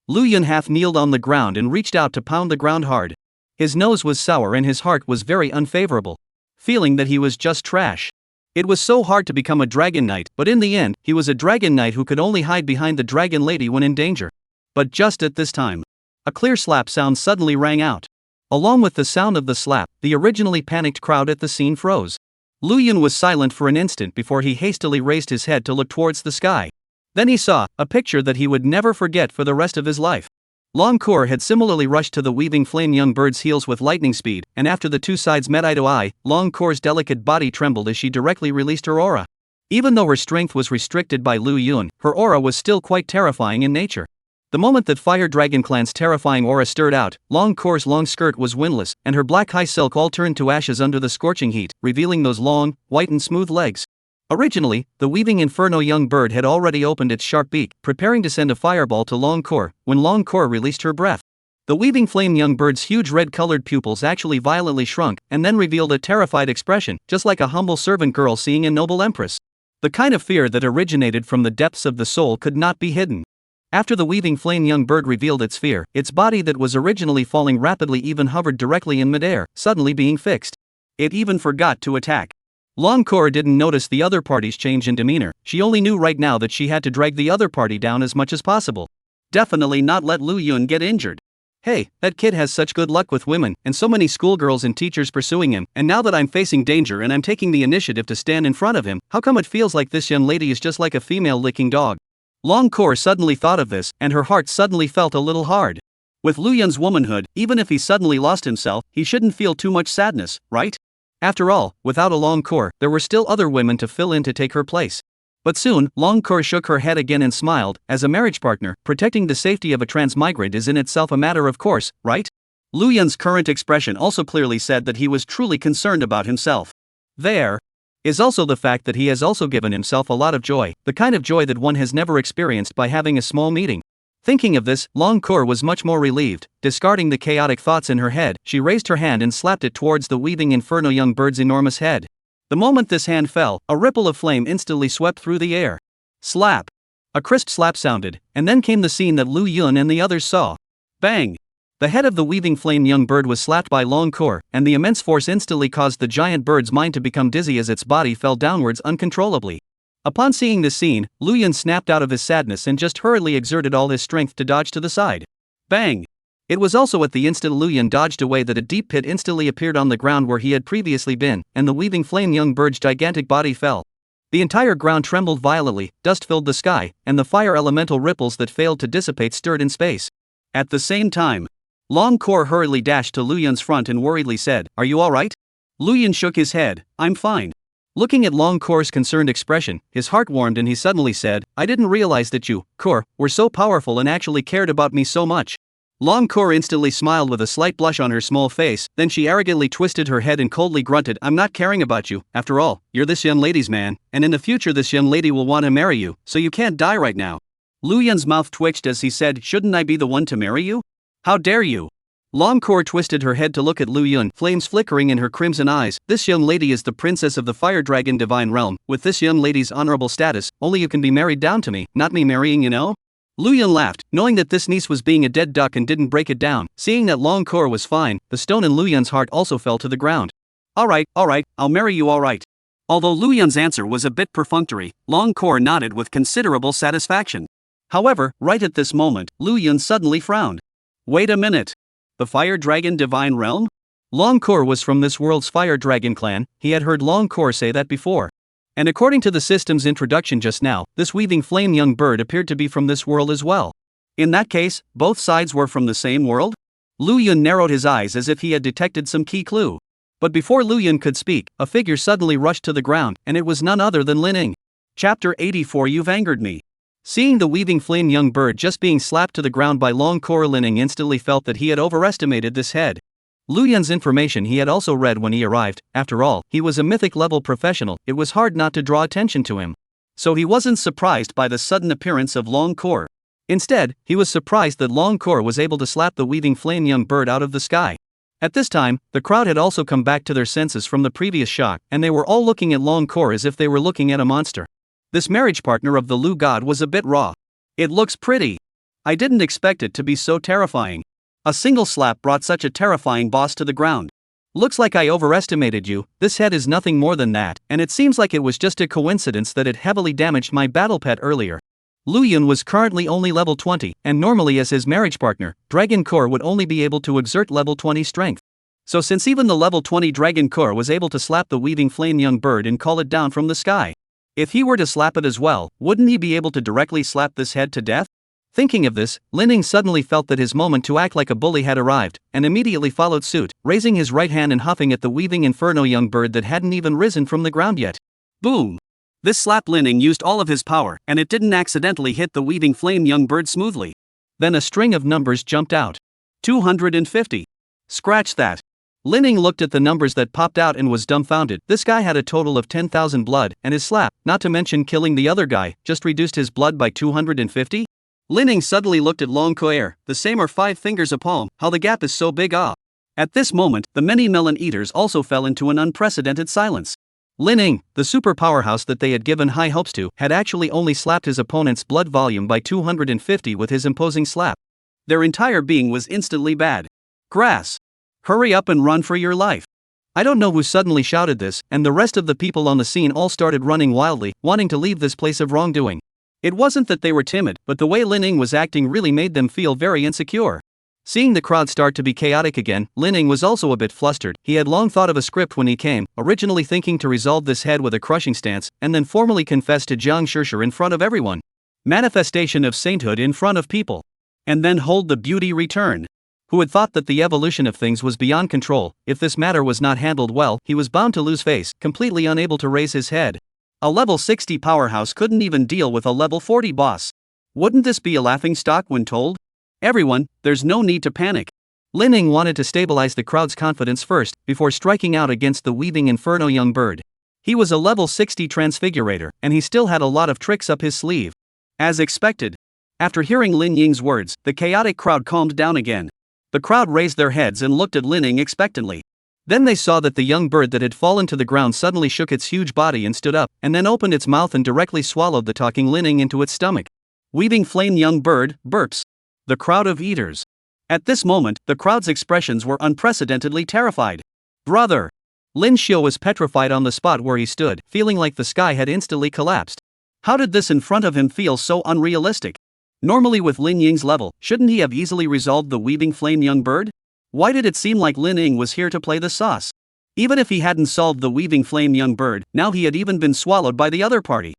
Luyan half kneeled on the ground and reached out to pound the ground hard. His nose was sour and his heart was very unfavorable, feeling that he was just trash. It was so hard to become a dragon knight, but in the end, he was a dragon knight who could only hide behind the dragon lady when in danger. But just at this time, a clear slap sound suddenly rang out. Along with the sound of the slap, the originally panicked crowd at the scene froze. Luyan was silent for an instant before he hastily raised his head to look towards the sky. Then he saw a picture that he would never forget for the rest of his life. Long Kor had similarly rushed to the weaving flame young bird's heels with lightning speed, and after the two sides met eye to eye, Long Kor's delicate body trembled as she directly released her aura. Even though her strength was restricted by Lu Yun, her aura was still quite terrifying in nature. The moment that Fire Dragon Clan's terrifying aura stirred out, Long Kor's long skirt was windless, and her black high silk all turned to ashes under the scorching heat, revealing those long, white and smooth legs. Originally, the weaving inferno young bird had already opened its sharp beak, preparing to send a fireball to Long Kor, when Long Kor released her breath. The weaving flame young bird's huge red-colored pupils actually violently shrunk, and then revealed a terrified expression, just like a humble servant girl seeing a noble empress. The kind of fear that originated from the depths of the soul could not be hidden. After the weaving flame young bird revealed its fear, its body that was originally falling rapidly even hovered directly in midair, suddenly being fixed. It even forgot to attack. Long Kor didn't notice the other party's change in demeanor, she only knew right now that she had to drag the other party down as much as possible. Definitely not let Lu Yun get injured. Hey, that kid has such good luck with women, and so many schoolgirls and teachers pursuing him, and now that I'm facing danger and I'm taking the initiative to stand in front of him, how come it feels like this young lady is just like a female licking dog? Long Kor suddenly thought of this, and her heart suddenly felt a little hard. With Lu Yun's womanhood, even if he suddenly lost himself, he shouldn't feel too much sadness, right? After all, without a Long Kor, there were still other women to fill in to take her place. But soon, Long Kor shook her head again and smiled. As a marriage partner, protecting the safety of a transmigrant is in itself a matter of course, right? Lu Yun's current expression also clearly said that he was truly concerned about himself. There is also the fact that he has also given himself a lot of joy, the kind of joy that one has never experienced by having a small meeting. Thinking of this, Long Kor was much more relieved. Discarding the chaotic thoughts in her head, she raised her hand and slapped it towards the weaving inferno young bird's enormous head. The moment this hand fell, a ripple of flame instantly swept through the air. Slap! A crisp slap sounded, and then came the scene that Lu Yun and the others saw. Bang! The head of the weaving flame young bird was slapped by Long Kor, and the immense force instantly caused the giant bird's mind to become dizzy as its body fell downwards uncontrollably. Upon seeing this scene, Lu Yun snapped out of his sadness and just hurriedly exerted all his strength to dodge to the side. Bang! It was also at the instant Lu Yun dodged away that a deep pit instantly appeared on the ground where he had previously been, and the weaving flame young bird's gigantic body fell. The entire ground trembled violently, dust filled the sky, and the fire elemental ripples that failed to dissipate stirred in space. At the same time, Long Kor hurriedly dashed to Lu Yun's front and worriedly said, "Are you alright?" Lu Yun shook his head, "I'm fine." Looking at Long Kor's concerned expression, his heart warmed and he suddenly said, "I didn't realize that you, Kor, were so powerful and actually cared about me so much." Long Kor instantly smiled with a slight blush on her small face, then she arrogantly twisted her head and coldly grunted, "I'm not caring about you, after all, you're this young lady's man, and in the future this young lady will want to marry you, so you can't die right now." Lu Yun's mouth twitched as he said, "Shouldn't I be the one to marry you? How dare you?" Long Kor twisted her head to look at Lu Yun, flames flickering in her crimson eyes. "This young lady is the princess of the Fire Dragon Divine Realm. With this young lady's honorable status, only you can be married down to me, not me marrying you know?" Lu Yun laughed, knowing that this niece was being a dead duck and didn't break it down. Seeing that Long Kor was fine, the stone in Lu Yun's heart also fell to the ground. Alright, I'll marry you alright." Although Lu Yun's answer was a bit perfunctory, Long Kor nodded with considerable satisfaction. However, right at this moment, Lu Yun suddenly frowned. Wait a minute. The Fire Dragon Divine Realm? Long Kor was from this world's Fire Dragon clan, he had heard Long Kor say that before. And according to the system's introduction just now, this weaving flame young bird appeared to be from this world as well. In that case, both sides were from the same world? Lu Yun narrowed his eyes as if he had detected some key clue. But before Lu Yun could speak, a figure suddenly rushed to the ground, and it was none other than Lin Ying. Chapter 84. You've angered me. Seeing the weaving flame young bird just being slapped to the ground by Long Core, Lin Ying instantly felt that he had overestimated this head. Lu Yun's information he had also read when he arrived. After all, he was a mythic level professional. It was hard not to draw attention to him. So he wasn't surprised by the sudden appearance of Long Core. Instead, he was surprised that Long Core was able to slap the weaving flame young bird out of the sky. At this time, the crowd had also come back to their senses from the previous shock, and they were all looking at Long Core as if they were looking at a monster. This marriage partner of the Lu god was a bit raw. It looks pretty. I didn't expect it to be so terrifying. A single slap brought such a terrifying boss to the ground. Looks like I overestimated you. This head is nothing more than that, and it seems like it was just a coincidence that it heavily damaged my battle pet earlier. Lu Yun was currently only level 20, and normally as his marriage partner, Dragon Core would only be able to exert level 20 strength. So since even the level 20 Dragon Core was able to slap the weaving flame young bird and call it down from the sky, if he were to slap it as well, wouldn't he be able to directly slap this head to death? Thinking of this, Lin Ying suddenly felt that his moment to act like a bully had arrived, and immediately followed suit, raising his right hand and huffing at the weaving inferno young bird that hadn't even risen from the ground yet. Boom! This slap Lin Ying used all of his power, and it didn't accidentally hit the weaving flame young bird smoothly. Then a string of numbers jumped out. 250. Scratch that. Lin Ying looked at the numbers that popped out and was dumbfounded. This guy had a total of 10,000 blood, and his slap, not to mention killing the other guy, just reduced his blood by 250? Lin Ying suddenly looked at Long Core. The same are 5 fingers a palm. How the gap is so big. At this moment, the many melon eaters also fell into an unprecedented silence. Lin Ying, the super powerhouse that they had given high hopes to, had actually only slapped his opponent's blood volume by 250 with his imposing slap. Their entire being was instantly bad. Grass. Hurry up and run for your life. I don't know who suddenly shouted this, and the rest of the people on the scene all started running wildly, wanting to leave this place of wrongdoing. It wasn't that they were timid, but the way Lin Ying was acting really made them feel very insecure. Seeing the crowd start to be chaotic again, Lin Ying was also a bit flustered. He had long thought of a script when he came, originally thinking to resolve this head with a crushing stance, and then formally confess to Jiang Shishir in front of everyone. Manifestation of sainthood in front of people. And then hold the beauty return. Who had thought that the evolution of things was beyond control? If this matter was not handled well, he was bound to lose face, completely unable to raise his head. A level 60 powerhouse couldn't even deal with a level 40 boss. Wouldn't this be a laughingstock when told? Everyone, there's no need to panic. Lin Ying wanted to stabilize the crowd's confidence first, before striking out against the weaving inferno young bird. He was a level 60 transfigurator, and he still had a lot of tricks up his sleeve. As expected. After hearing Lin Ying's words, the chaotic crowd calmed down again. The crowd raised their heads and looked at Lin Ying expectantly. Then they saw that the young bird that had fallen to the ground suddenly shook its huge body and stood up, and then opened its mouth and directly swallowed the talking Lin Ying into its stomach. Weaving flame young bird, burps. The crowd of eaters. At this moment, the crowd's expressions were unprecedentedly terrified. Brother! Lin Xiu was petrified on the spot where he stood, feeling like the sky had instantly collapsed. How did this in front of him feel so unrealistic? Normally with Lin Ying's level, shouldn't he have easily resolved the weaving flame young bird? Why did it seem like Lin Ying was here to play the sauce? Even if he hadn't solved the weaving flame young bird, now he had even been swallowed by the other party.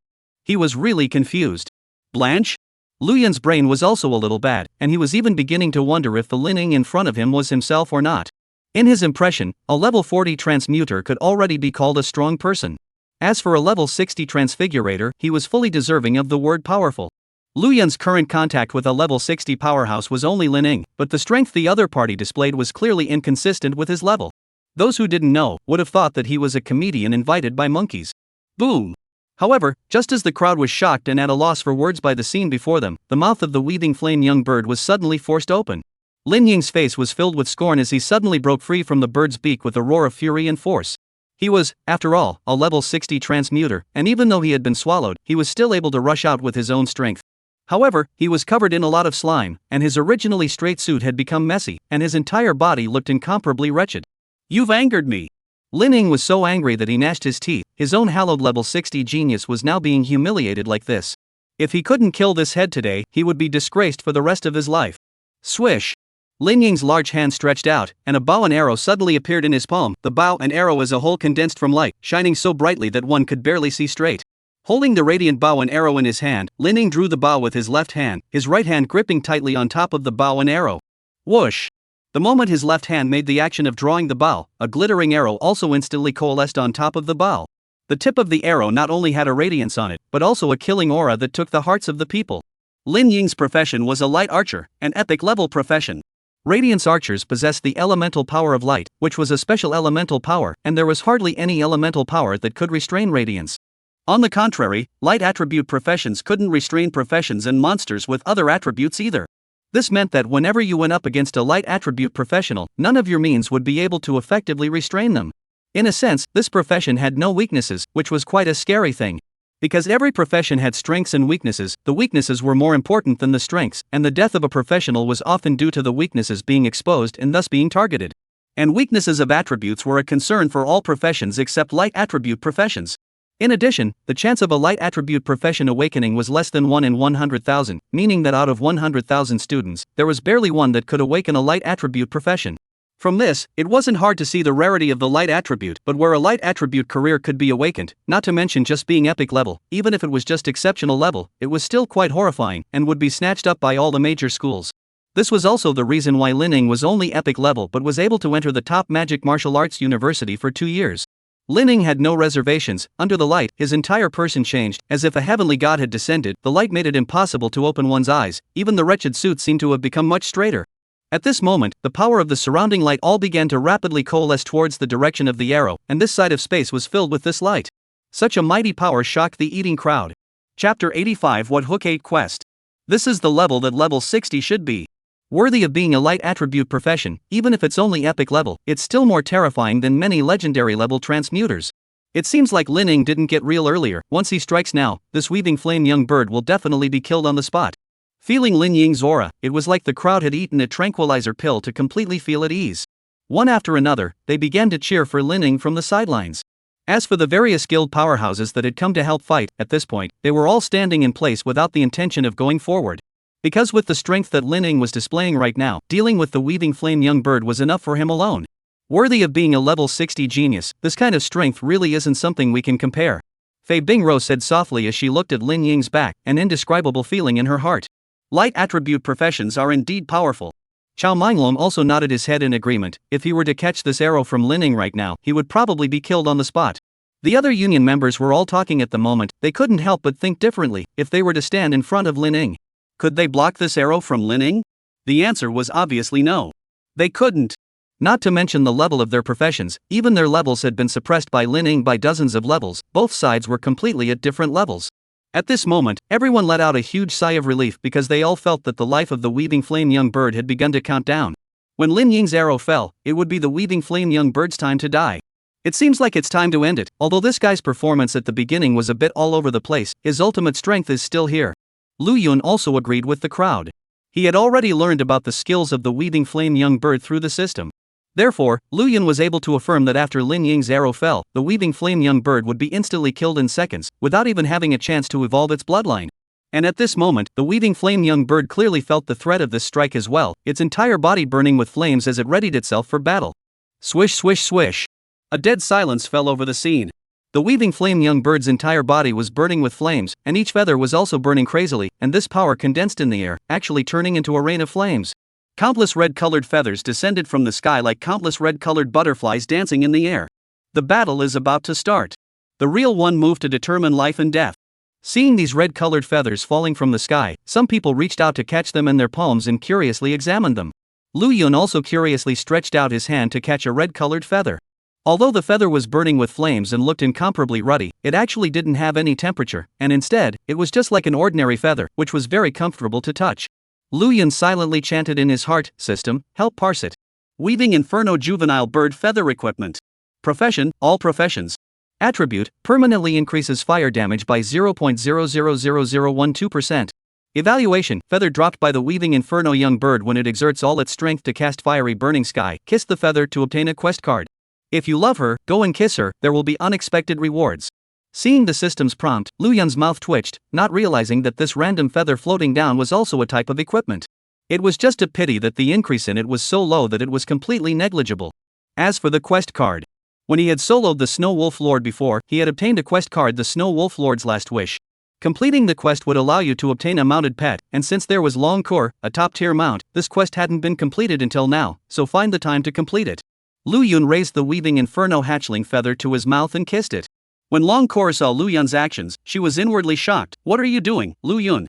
He was really confused. Blanche? Lu Yun's brain was also a little bad, and he was even beginning to wonder if the Lin Ying in front of him was himself or not. In his impression, a level 40 transmuter could already be called a strong person. As for a level 60 transfigurator, he was fully deserving of the word powerful. Lu Yun's current contact with a level 60 powerhouse was only Lin Ying, but the strength the other party displayed was clearly inconsistent with his level. Those who didn't know would have thought that he was a comedian invited by monkeys. Boom! However, just as the crowd was shocked and at a loss for words by the scene before them, the mouth of the weaving flame young bird was suddenly forced open. Lin Ying's face was filled with scorn as he suddenly broke free from the bird's beak with a roar of fury and force. He was, after all, a level 60 transmuter, and even though he had been swallowed, he was still able to rush out with his own strength. However, he was covered in a lot of slime, and his originally straight suit had become messy, and his entire body looked incomparably wretched. You've angered me. Lin Ying was so angry that he gnashed his teeth. His own hallowed level 60 genius was now being humiliated like this. If he couldn't kill this head today, he would be disgraced for the rest of his life. Swish! Lin Ying's large hand stretched out, and a bow and arrow suddenly appeared in his palm. The bow and arrow as a whole condensed from light, shining so brightly that one could barely see straight. Holding the radiant bow and arrow in his hand, Lin Ying drew the bow with his left hand, his right hand gripping tightly on top of the bow and arrow. Whoosh! The moment his left hand made the action of drawing the bow, a glittering arrow also instantly coalesced on top of the bow. The tip of the arrow not only had a radiance on it, but also a killing aura that took the hearts of the people. Lin Ying's profession was a light archer, an epic-level profession. Radiance archers possessed the elemental power of light, which was a special elemental power, and there was hardly any elemental power that could restrain radiance. On the contrary, light attribute professions couldn't restrain professions and monsters with other attributes either. This meant that whenever you went up against a light attribute professional, none of your means would be able to effectively restrain them. In a sense, this profession had no weaknesses, which was quite a scary thing. Because every profession had strengths and weaknesses, the weaknesses were more important than the strengths, and the death of a professional was often due to the weaknesses being exposed and thus being targeted. And weaknesses of attributes were a concern for all professions except light attribute professions. In addition, the chance of a light attribute profession awakening was less than 1 in 100,000, meaning that out of 100,000 students, there was barely one that could awaken a light attribute profession. From this, it wasn't hard to see the rarity of the light attribute, but where a light attribute career could be awakened, not to mention just being epic level, even if it was just exceptional level, it was still quite horrifying, and would be snatched up by all the major schools. This was also the reason why Lin Ying was only epic level but was able to enter the top magic martial arts university for 2 years. Lin Ying had no reservations. Under the light, his entire person changed, as if a heavenly god had descended. The light made it impossible to open one's eyes, even the wretched suit seemed to have become much straighter. At this moment, the power of the surrounding light all began to rapidly coalesce towards the direction of the arrow, and this side of space was filled with this light. Such a mighty power shocked the eating crowd. Chapter 85 What Hook 8 Quest. This is the level that level 60 should be. Worthy of being a light attribute profession, even if it's only epic level, it's still more terrifying than many legendary level transmuters. It seems like Lin Ying didn't get real earlier. Once he strikes now, this weaving flame young bird will definitely be killed on the spot. Feeling Lin Ying's aura, it was like the crowd had eaten a tranquilizer pill to completely feel at ease. One after another, they began to cheer for Lin Ying from the sidelines. As for the various guild powerhouses that had come to help fight, at this point, they were all standing in place without the intention of going forward. Because with the strength that Lin Ying was displaying right now, dealing with the weaving flame young bird was enough for him alone. Worthy of being a level 60 genius, this kind of strength really isn't something we can compare. Fei Bingro said softly as she looked at Lin Ying's back, an indescribable feeling in her heart. Light attribute professions are indeed powerful. Chao Minglong also nodded his head in agreement. If he were to catch this arrow from Lin Ying right now, he would probably be killed on the spot. The other union members were all talking at the moment. They couldn't help but think differently. If they were to stand in front of Lin Ying, could they block this arrow from Lin Ying? The answer was obviously no. They couldn't. Not to mention the level of their professions, even their levels had been suppressed by Lin Ying by dozens of levels. Both sides were completely at different levels. At this moment, everyone let out a huge sigh of relief because they all felt that the life of the weaving flame young bird had begun to count down. When Lin Ying's arrow fell, it would be the weaving flame young bird's time to die. It seems like it's time to end it. Although this guy's performance at the beginning was a bit all over the place, his ultimate strength is still here. Lu Yun also agreed with the crowd. He had already learned about the skills of the weaving flame young bird through the system. Therefore, Lu Yun was able to affirm that after Lin Ying's arrow fell, the weaving flame young bird would be instantly killed in seconds, without even having a chance to evolve its bloodline. And at this moment, the weaving flame young bird clearly felt the threat of this strike as well, its entire body burning with flames as it readied itself for battle. Swish swish swish. A dead silence fell over the scene. The weaving flame young bird's entire body was burning with flames, and each feather was also burning crazily, and this power condensed in the air, actually turning into a rain of flames. Countless red-colored feathers descended from the sky like countless red-colored butterflies dancing in the air. The battle is about to start. The real one moved to determine life and death. Seeing these red-colored feathers falling from the sky, some people reached out to catch them in their palms and curiously examined them. Lu Yun also curiously stretched out his hand to catch a red-colored feather. Although the feather was burning with flames and looked incomparably ruddy, it actually didn't have any temperature, and instead, it was just like an ordinary feather, which was very comfortable to touch. Lu Yun silently chanted in his heart, "System, help parse it." Weaving Inferno Juvenile Bird Feather Equipment. Profession, all professions. Attribute, permanently increases fire damage by 0.000012%. Evaluation, feather dropped by the weaving Inferno young bird when it exerts all its strength to cast fiery burning sky. Kiss the feather to obtain a quest card. If you love her, go and kiss her, there will be unexpected rewards. Seeing the system's prompt, Lu Yun's mouth twitched, not realizing that this random feather floating down was also a type of equipment. It was just a pity that the increase in it was so low that it was completely negligible. As for the quest card, When he had soloed the Snow Wolf Lord before, he had obtained a quest card, the Snow Wolf Lord's Last Wish. Completing the quest would allow you to obtain a mounted pet, and since there was Longcore, a top-tier mount, this quest hadn't been completed until now, so find the time to complete it. Lu Yun raised the weaving inferno hatchling feather to his mouth and kissed it. When Longcore saw Lu Yun's actions, she was inwardly shocked. What are you doing, Lu Yun?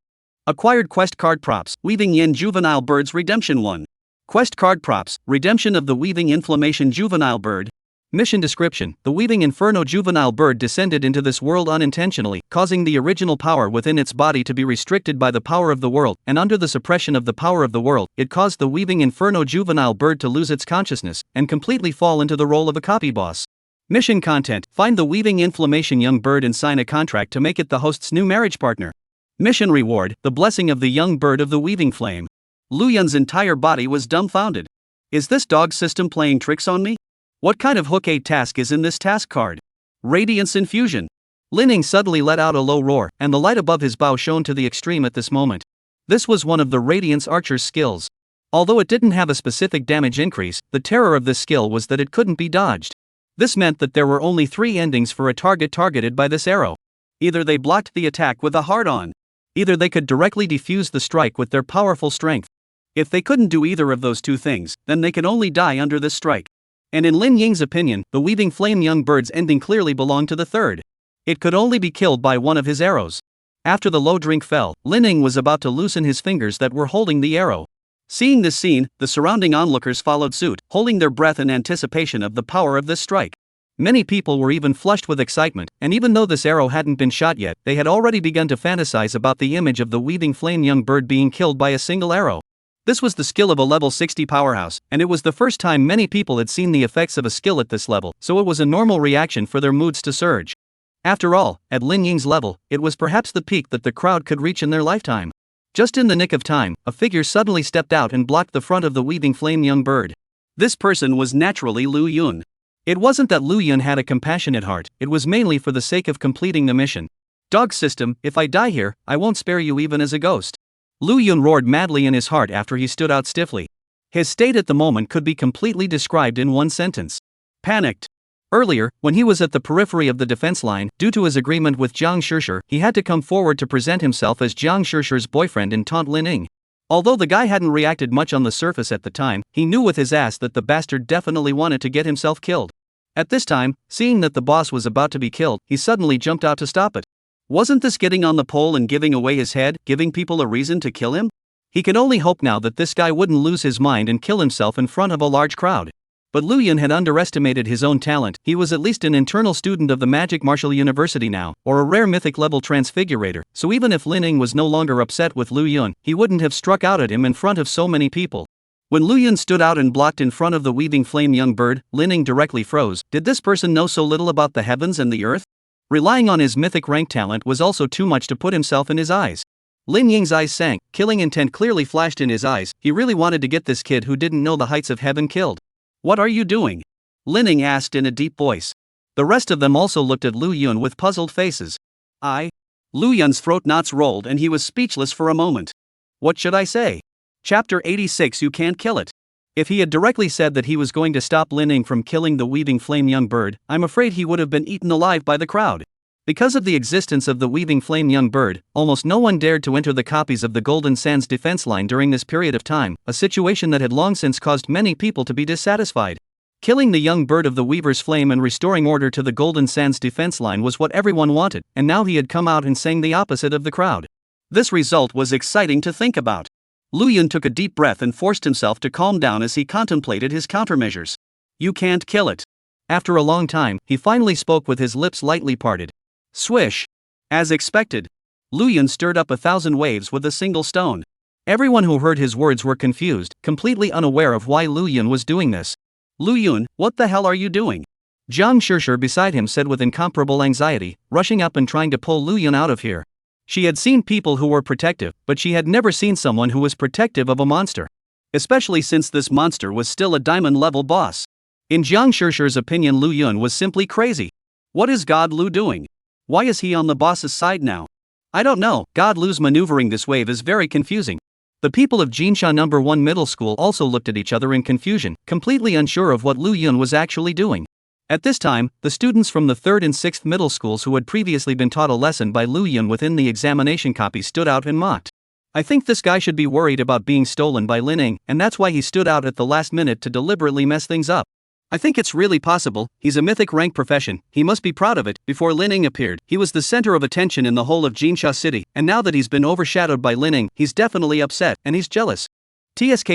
Acquired quest card props, Weaving Yin Juvenile Birds Redemption 1. Quest card props, Redemption of the Weaving Inflammation Juvenile Bird. Mission description: the Weaving Inferno juvenile bird descended into this world unintentionally, causing the original power within its body to be restricted by the power of the world, and under the suppression of the power of the world, it caused the Weaving Inferno juvenile bird to lose its consciousness, and completely fall into the role of a copy boss. Mission content: find the Weaving Inflammation young bird and sign a contract to make it the host's new marriage partner. Mission reward: the blessing of the young bird of the Weaving Flame. Lu Yun's entire body was dumbfounded. Is this dog system playing tricks on me? What kind of hook 8 task is in this task card? Radiance Infusion. Lin Ying suddenly let out a low roar, and the light above his bow shone to the extreme at this moment. This was one of the Radiance Archer's skills. Although it didn't have a specific damage increase, the terror of this skill was that it couldn't be dodged. This meant that there were only 3 endings for a target targeted by this arrow. Either they blocked the attack with a hard-on. Either they could directly defuse the strike with their powerful strength. If they couldn't do either of those 2 things, then they could only die under this strike. And in Lin Ying's opinion, the Weaving Flame young bird's ending clearly belonged to the third. It could only be killed by one of his arrows. After the low drink fell, Lin Ying was about to loosen his fingers that were holding the arrow. Seeing this scene, the surrounding onlookers followed suit, holding their breath in anticipation of the power of this strike. Many people were even flushed with excitement, and even though this arrow hadn't been shot yet, they had already begun to fantasize about the image of the Weaving Flame young bird being killed by a single arrow. This was the skill of a level 60 powerhouse, and it was the first time many people had seen the effects of a skill at this level, so it was a normal reaction for their moods to surge. After all, at Lin Ying's level, it was perhaps the peak that the crowd could reach in their lifetime. Just in the nick of time, a figure suddenly stepped out and blocked the front of the Weaving Flame young bird. This person was naturally Lu Yun. It wasn't that Lu Yun had a compassionate heart, it was mainly for the sake of completing the mission. Dog system, if I die here, I won't spare you even as a ghost. Lu Yun roared madly in his heart after he stood out stiffly. His state at the moment could be completely described in one sentence. Panicked. Earlier, when he was at the periphery of the defense line, due to his agreement with Jiang Shishir, he had to come forward to present himself as Jiang Shishir's boyfriend and taunt Lin Ying. Although the guy hadn't reacted much on the surface at the time, he knew with his ass that the bastard definitely wanted to get himself killed. At this time, seeing that the boss was about to be killed, he suddenly jumped out to stop it. Wasn't this getting on the pole and giving away his head, giving people a reason to kill him? He could only hope now that this guy wouldn't lose his mind and kill himself in front of a large crowd. But Lu Yun had underestimated his own talent. He was at least an internal student of the Magic Martial University now, or a rare mythic level transfigurator, so even if Lin Ying was no longer upset with Lu Yun, he wouldn't have struck out at him in front of so many people. When Lu Yun stood out and blocked in front of the Weaving Flame young bird, Lin Ying directly froze. Did this person know so little about the heavens and the earth? Relying on his mythic rank talent was also too much to put himself in his eyes. Lin Ying's eyes sank, killing intent clearly flashed in his eyes. He really wanted to get this kid who didn't know the heights of heaven killed. What are you doing? Lin Ying asked in a deep voice. The rest of them also looked at Lu Yun with puzzled faces. Lu Yun's throat knots rolled and he was speechless for a moment. What should I say? Chapter 86. You can't kill it. If he had directly said that he was going to stop Lin Ying from killing the Weaving Flame young bird, I'm afraid he would have been eaten alive by the crowd. Because of the existence of the Weaving Flame young bird, almost no one dared to enter the copies of the Golden Sands defense line during this period of time, a situation that had long since caused many people to be dissatisfied. Killing the young bird of the Weaver's Flame and restoring order to the Golden Sands defense line was what everyone wanted, and now he had come out and saying the opposite of the crowd. This result was exciting to think about. Lu Yun took a deep breath and forced himself to calm down as he contemplated his countermeasures. You can't kill it. After a long time, he finally spoke with his lips lightly parted. Swish. As expected, Lu Yun stirred up 1,000 waves with a single stone. Everyone who heard his words were confused, completely unaware of why Lu Yun was doing this. Lu Yun, what the hell are you doing? Jiang Shishir beside him said with incomparable anxiety, rushing up and trying to pull Lu Yun out of here. She had seen people who were protective, but she had never seen someone who was protective of a monster. Especially since this monster was still a diamond-level boss. In Jiang Shishir's opinion, Lu Yun was simply crazy. What is God Lu doing? Why is he on the boss's side now? I don't know, God Lu's maneuvering this wave is very confusing. The people of Jinsha No. 1 Middle School also looked at each other in confusion, completely unsure of what Lu Yun was actually doing. At this time, the students from the 3rd and 6th middle schools who had previously been taught a lesson by Lu Yun within the examination copy stood out and mocked. I think this guy should be worried about being stolen by Lin Ning, and that's why he stood out at the last minute to deliberately mess things up. I think it's really possible. He's a mythic rank profession, he must be proud of it. Before Lin Ning appeared, he was the center of attention in the whole of Jinsha City, and now that he's been overshadowed by Lin Ning, he's definitely upset, and he's jealous. TSK,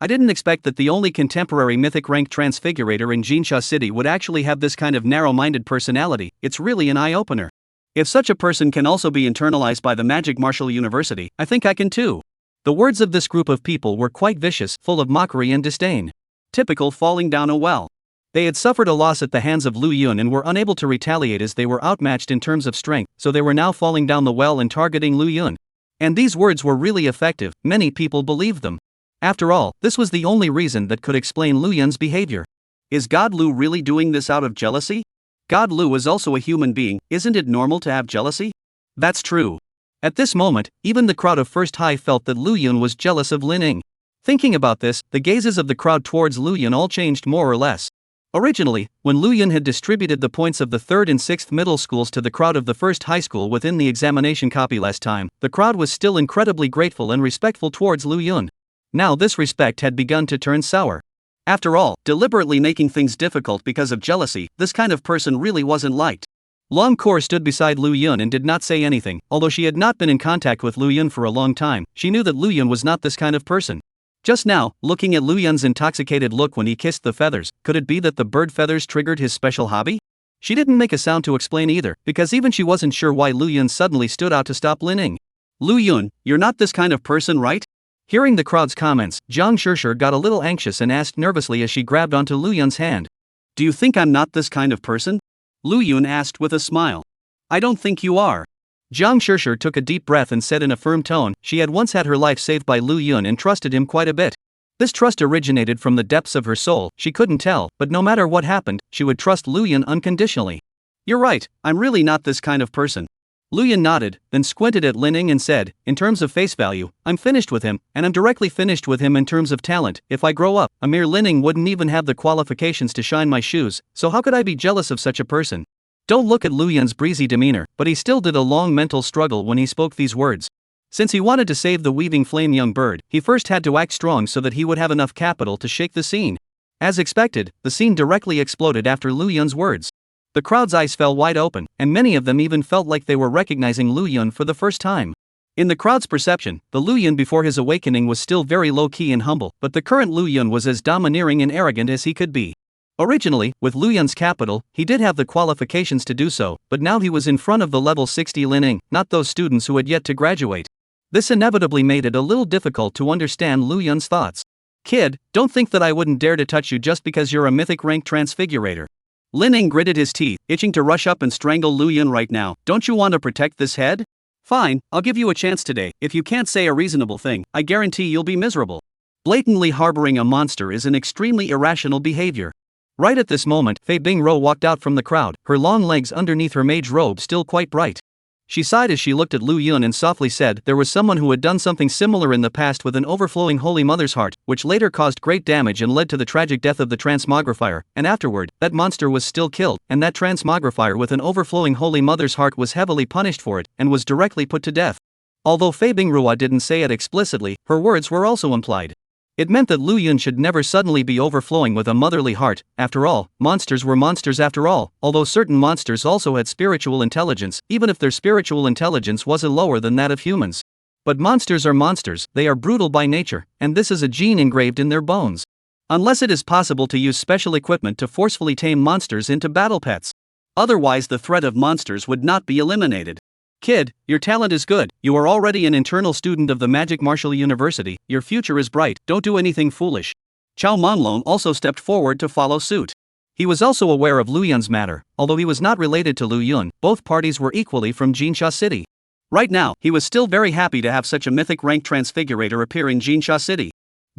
I didn't expect that the only contemporary mythic rank transfigurator in Jinsha City would actually have this kind of narrow-minded personality. It's really an eye-opener. If such a person can also be internalized by the Magic Martial University, I think I can too. The words of this group of people were quite vicious, full of mockery and disdain. Typical falling down a well. They had suffered a loss at the hands of Lu Yun and were unable to retaliate as they were outmatched in terms of strength, so they were now falling down the well and targeting Lu Yun. And these words were really effective, many people believed them. After all, this was the only reason that could explain Lu Yun's behavior. Is God Lu really doing this out of jealousy? God Lu is also a human being, isn't it normal to have jealousy? That's true. At this moment, even the crowd of First High felt that Lu Yun was jealous of Lin Ning. Thinking about this, the gazes of the crowd towards Lu Yun all changed more or less. Originally, when Lu Yun had distributed the points of the 3rd and 6th middle schools to the crowd of the 1st high school within the examination copy last time, the crowd was still incredibly grateful and respectful towards Lu Yun. Now this respect had begun to turn sour. After all, deliberately making things difficult because of jealousy, this kind of person really wasn't liked. Long Kor stood beside Lu Yun and did not say anything. Although she had not been in contact with Lu Yun for a long time, she knew that Lu Yun was not this kind of person. Just now, looking at Lu Yun's intoxicated look when he kissed the feathers, could it be that the bird feathers triggered his special hobby? She didn't make a sound to explain either, because even she wasn't sure why Lu Yun suddenly stood out to stop Lin Ning. Lu Yun, you're not this kind of person, right? Hearing the crowd's comments, Zhang Shishir got a little anxious and asked nervously as she grabbed onto Lu Yun's hand. Do you think I'm not this kind of person? Lu Yun asked with a smile. I don't think you are. Zhang Shishir took a deep breath and said in a firm tone, she had once had her life saved by Lu Yun and trusted him quite a bit. This trust originated from the depths of her soul, she couldn't tell, but no matter what happened, she would trust Lu Yun unconditionally. You're right, I'm really not this kind of person. Lu Yun nodded, then squinted at Lin Ning and said, in terms of face value, I'm finished with him, and I'm directly finished with him in terms of talent. If I grow up, a mere Lin Ning wouldn't even have the qualifications to shine my shoes, so how could I be jealous of such a person? Don't look at Lu Yun's breezy demeanor, but he still did a long mental struggle when he spoke these words. Since he wanted to save the weaving flame young bird, he first had to act strong so that he would have enough capital to shake the scene. As expected, the scene directly exploded after Lu Yun's words. The crowd's eyes fell wide open, and many of them even felt like they were recognizing Lu Yun for the first time. In the crowd's perception, the Lu Yun before his awakening was still very low-key and humble, but the current Lu Yun was as domineering and arrogant as he could be. Originally, with Lu Yun's capital, he did have the qualifications to do so, but now he was in front of the level 60 Lin Ning, not those students who had yet to graduate. This inevitably made it a little difficult to understand Lu Yun's thoughts. Kid, don't think that I wouldn't dare to touch you just because you're a mythic rank transfigurator. Lin Ning gritted his teeth, itching to rush up and strangle Lu Yun right now. Don't you want to protect this head? Fine, I'll give you a chance today. If you can't say a reasonable thing, I guarantee you'll be miserable. Blatantly harboring a monster is an extremely irrational behavior. Right at this moment, Fei Bingro walked out from the crowd, her long legs underneath her mage robe still quite bright. She sighed as she looked at Lu Yun and softly said there was someone who had done something similar in the past with an overflowing Holy Mother's heart, which later caused great damage and led to the tragic death of the transmogrifier, and afterward, that monster was still killed, and that transmogrifier with an overflowing Holy Mother's heart was heavily punished for it, and was directly put to death. Although Fei Bingrua didn't say it explicitly, her words were also implied. It meant that Lu Yun should never suddenly be overflowing with a motherly heart. After all, monsters were monsters after all, although certain monsters also had spiritual intelligence, even if their spiritual intelligence was lower than that of humans. But monsters are monsters, they are brutal by nature, and this is a gene engraved in their bones. Unless it is possible to use special equipment to forcefully tame monsters into battle pets. Otherwise the threat of monsters would not be eliminated. Kid, your talent is good, you are already an internal student of the Magic Martial University, your future is bright, don't do anything foolish. Chao Monlong also stepped forward to follow suit. He was also aware of Lu Yun's matter, although he was not related to Lu Yun, both parties were equally from Jinsha City. Right now, he was still very happy to have such a mythic rank transfigurator appear in Jinsha City.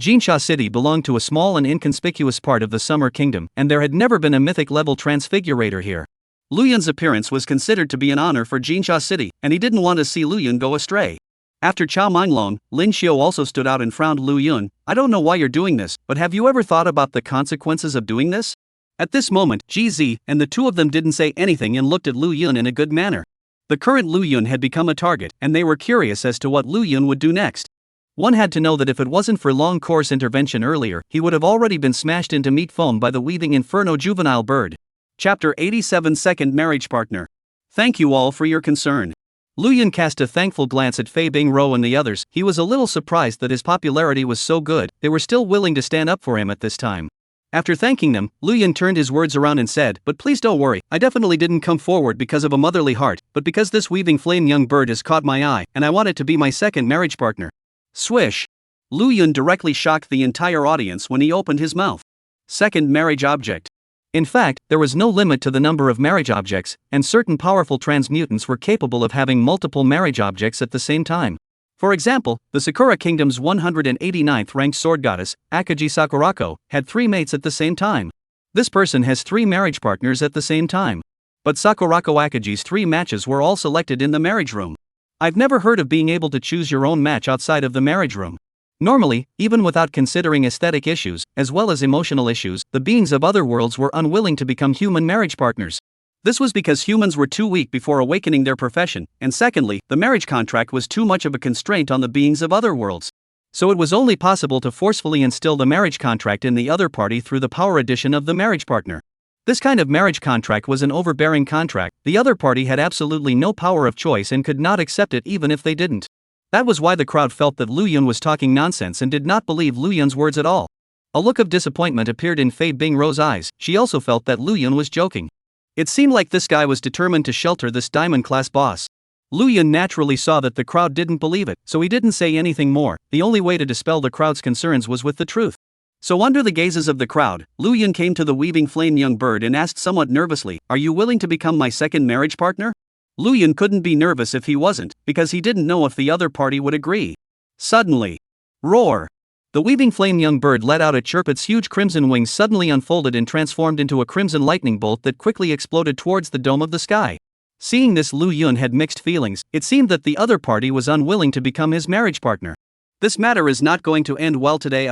Jinsha City belonged to a small and inconspicuous part of the Summer Kingdom, and there had never been a mythic level transfigurator here. Lu Yun's appearance was considered to be an honor for Jinsha City, and he didn't want to see Lu Yun go astray. After Chao Minglong, Lin Xiu also stood out and frowned. Lu Yun, I don't know why you're doing this, but have you ever thought about the consequences of doing this? At this moment, GZ and the two of them didn't say anything and looked at Lu Yun in a good manner. The current Lu Yun had become a target, and they were curious as to what Lu Yun would do next. One had to know that if it wasn't for long course intervention earlier, he would have already been smashed into meat foam by the weaving inferno juvenile bird. Chapter 87 Second Marriage Partner. Thank you all for your concern. Lu Yun cast a thankful glance at Fei Bingro and the others. He was a little surprised that his popularity was so good, they were still willing to stand up for him at this time. After thanking them, Lu Yun turned his words around and said, "But please don't worry, I definitely didn't come forward because of a motherly heart, but because this weaving flame young bird has caught my eye, and I want it to be my second marriage partner." Swish! Lu Yun directly shocked the entire audience when he opened his mouth. Second marriage object. In fact, there was no limit to the number of marriage objects, and certain powerful transmutants were capable of having multiple marriage objects at the same time. For example, the Sakura Kingdom's 189th ranked sword goddess, Akagi Sakurako, had 3 mates at the same time. This person has 3 marriage partners at the same time. But Sakurako Akagi's 3 matches were all selected in the marriage room. I've never heard of being able to choose your own match outside of the marriage room. Normally, even without considering aesthetic issues, as well as emotional issues, the beings of other worlds were unwilling to become human marriage partners. This was because humans were too weak before awakening their profession, and secondly, the marriage contract was too much of a constraint on the beings of other worlds. So it was only possible to forcefully instill the marriage contract in the other party through the power addition of the marriage partner. This kind of marriage contract was an overbearing contract. The other party had absolutely no power of choice and could not accept it even if they didn't. That was why the crowd felt that Lu Yun was talking nonsense and did not believe Lu Yun's words at all. A look of disappointment appeared in Fei Bingrou's eyes. She also felt that Lu Yun was joking. It seemed like this guy was determined to shelter this diamond-class boss. Lu Yun naturally saw that the crowd didn't believe it, so he didn't say anything more. The only way to dispel the crowd's concerns was with the truth. So under the gazes of the crowd, Lu Yun came to the weaving flame young bird and asked somewhat nervously, "Are you willing to become my second marriage partner?" Lu Yun couldn't be nervous if he wasn't, because he didn't know if the other party would agree. Suddenly, roar! The weaving flame young bird let out a chirp. Its huge crimson wings suddenly unfolded and transformed into a crimson lightning bolt that quickly exploded towards the dome of the sky. Seeing this, Lu Yun had mixed feelings. It seemed that the other party was unwilling to become his marriage partner. This matter is not going to end well today.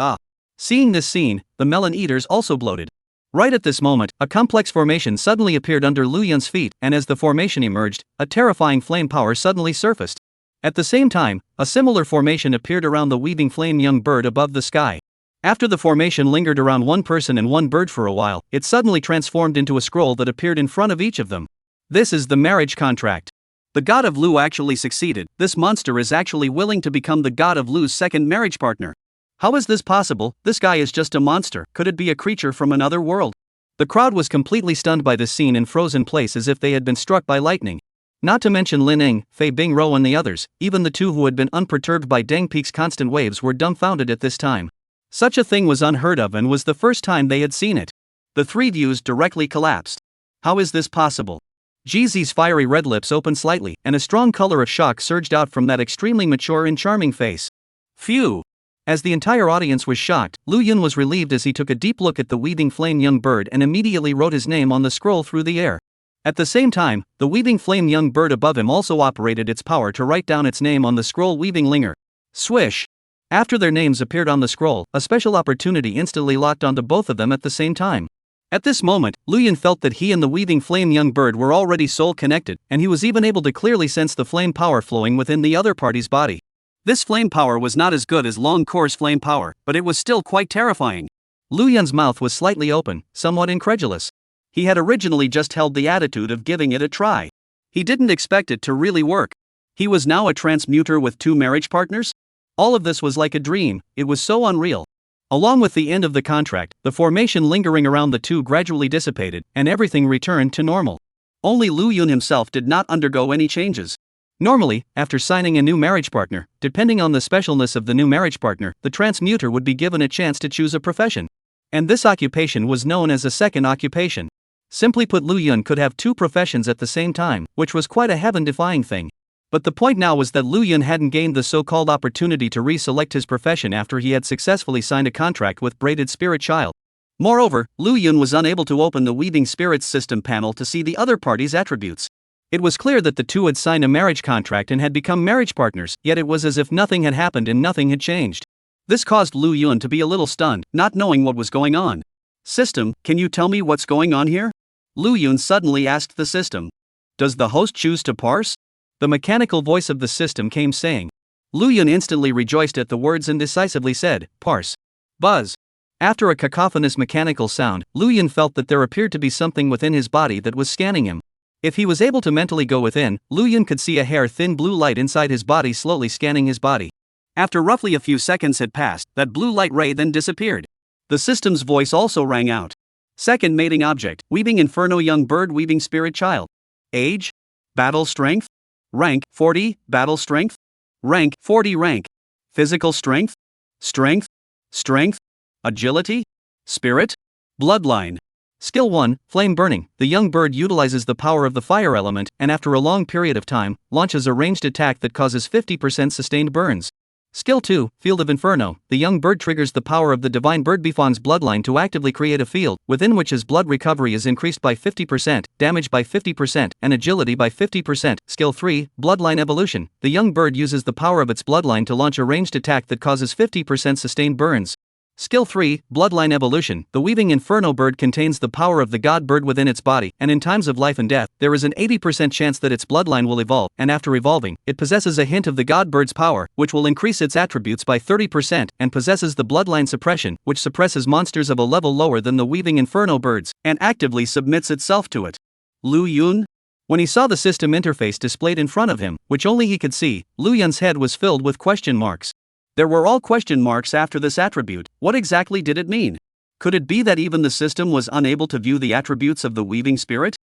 Seeing this scene, the melon eaters also bloated. Right at this moment, a complex formation suddenly appeared under Lu Yun's feet, and as the formation emerged, a terrifying flame power suddenly surfaced. At the same time, a similar formation appeared around the weaving flame young bird above the sky. After the formation lingered around one person and one bird for a while, it suddenly transformed into a scroll that appeared in front of each of them. This is the marriage contract. The god of Lu actually succeeded. This monster is actually willing to become the god of Lu's second marriage partner. How is this possible? This guy is just a monster. Could it be a creature from another world? The crowd was completely stunned by this scene and froze in place as if they had been struck by lightning. Not to mention Lin Eng, Fei Bingro and the others, even the two who had been unperturbed by Deng Peak's constant waves were dumbfounded at this time. Such a thing was unheard of and was the first time they had seen it. The 3 views directly collapsed. How is this possible? GZ's fiery red lips opened slightly, and a strong color of shock surged out from that extremely mature and charming face. Phew! As the entire audience was shocked, Lu Yun was relieved as he took a deep look at the weaving flame young bird and immediately wrote his name on the scroll through the air. At the same time, the weaving flame young bird above him also operated its power to write down its name on the scroll. Weaving Linger. Swish! After their names appeared on the scroll, a special opportunity instantly locked onto both of them at the same time. At this moment, Lu Yun felt that he and the weaving flame young bird were already soul connected, and he was even able to clearly sense the flame power flowing within the other party's body. This flame power was not as good as long course flame power, but it was still quite terrifying. Lu Yun's mouth was slightly open, somewhat incredulous. He had originally just held the attitude of giving it a try. He didn't expect it to really work. He was now a transmuter with 2 marriage partners? All of this was like a dream. It was so unreal. Along with the end of the contract, the formation lingering around the two gradually dissipated, and everything returned to normal. Only Lu Yun himself did not undergo any changes. Normally, after signing a new marriage partner, depending on the specialness of the new marriage partner, the transmuter would be given a chance to choose a profession. And this occupation was known as a second occupation. Simply put, Lu Yun could have 2 professions at the same time, which was quite a heaven-defying thing. But the point now was that Lu Yun hadn't gained the so-called opportunity to reselect his profession after he had successfully signed a contract with Braided Spirit Child. Moreover, Lu Yun was unable to open the Weaving Spirits system panel to see the other party's attributes. It was clear that the two had signed a marriage contract and had become marriage partners, yet it was as if nothing had happened and nothing had changed. This caused Lu Yun to be a little stunned, not knowing what was going on. System, can you tell me what's going on here? Lu Yun suddenly asked the system. Does the host choose to parse? The mechanical voice of the system came saying. Lu Yun instantly rejoiced at the words and decisively said, parse. Buzz. After a cacophonous mechanical sound, Lu Yun felt that there appeared to be something within his body that was scanning him. If he was able to mentally go within, Lu Yun could see a hair-thin blue light inside his body slowly scanning his body. After roughly a few seconds had passed, that blue light ray then disappeared. The system's voice also rang out. Second mating object, Weaving Inferno Young Bird Weaving Spirit Child. Age? Battle Strength? Rank, 40, Battle Strength? Rank, 40 rank. Physical Strength? Strength? Strength? Agility? Spirit? Bloodline. Skill 1, Flame Burning. The young bird utilizes the power of the fire element and after a long period of time, launches a ranged attack that causes 50% sustained burns. Skill 2, Field of Inferno. The young bird triggers the power of the divine bird Bifong's bloodline to actively create a field, within which his blood recovery is increased by 50%, damage by 50%, and agility by 50%. Skill 3, Bloodline Evolution. The young bird uses the power of its bloodline to launch a ranged attack that causes 50% sustained burns. Skill 3, Bloodline Evolution. The Weaving Inferno bird contains the power of the god bird within its body, and in times of life and death, there is an 80% chance that its bloodline will evolve, and after evolving, it possesses a hint of the god bird's power, which will increase its attributes by 30%, and possesses the Bloodline Suppression, which suppresses monsters of a level lower than the Weaving Inferno birds, and actively submits itself to it. Lu Yun? When he saw the system interface displayed in front of him, which only he could see, Lu Yun's head was filled with question marks. There were all question marks after this attribute. What exactly did it mean? Could it be that even the system was unable to view the attributes of the weaving spirit?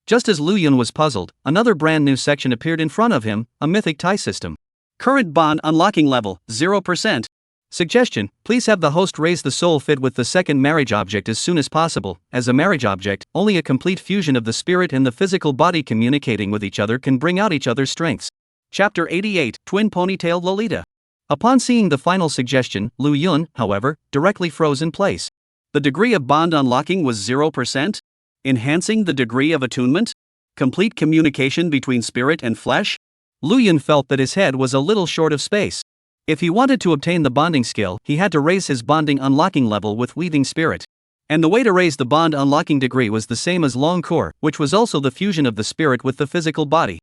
Just as Lu Yun was puzzled, another brand new section appeared in front of him, a mythic tie system. Current bond unlocking level, 0%. Suggestion, please have the host raise the soul fit with the second marriage object as soon as possible. As a marriage object, only a complete fusion of the spirit and the physical body communicating with each other can bring out each other's strengths. Chapter 88, Twin Ponytail Lolita. Upon seeing the final suggestion, Lu Yun, however, directly froze in place. The degree of bond unlocking was 0%? Enhancing the degree of attunement? Complete communication between spirit and flesh? Lu Yun felt that his head was a little short of space. If he wanted to obtain the bonding skill, he had to raise his bonding unlocking level with weaving spirit. And the way to raise the bond unlocking degree was the same as long core, which was also the fusion of the spirit with the physical body.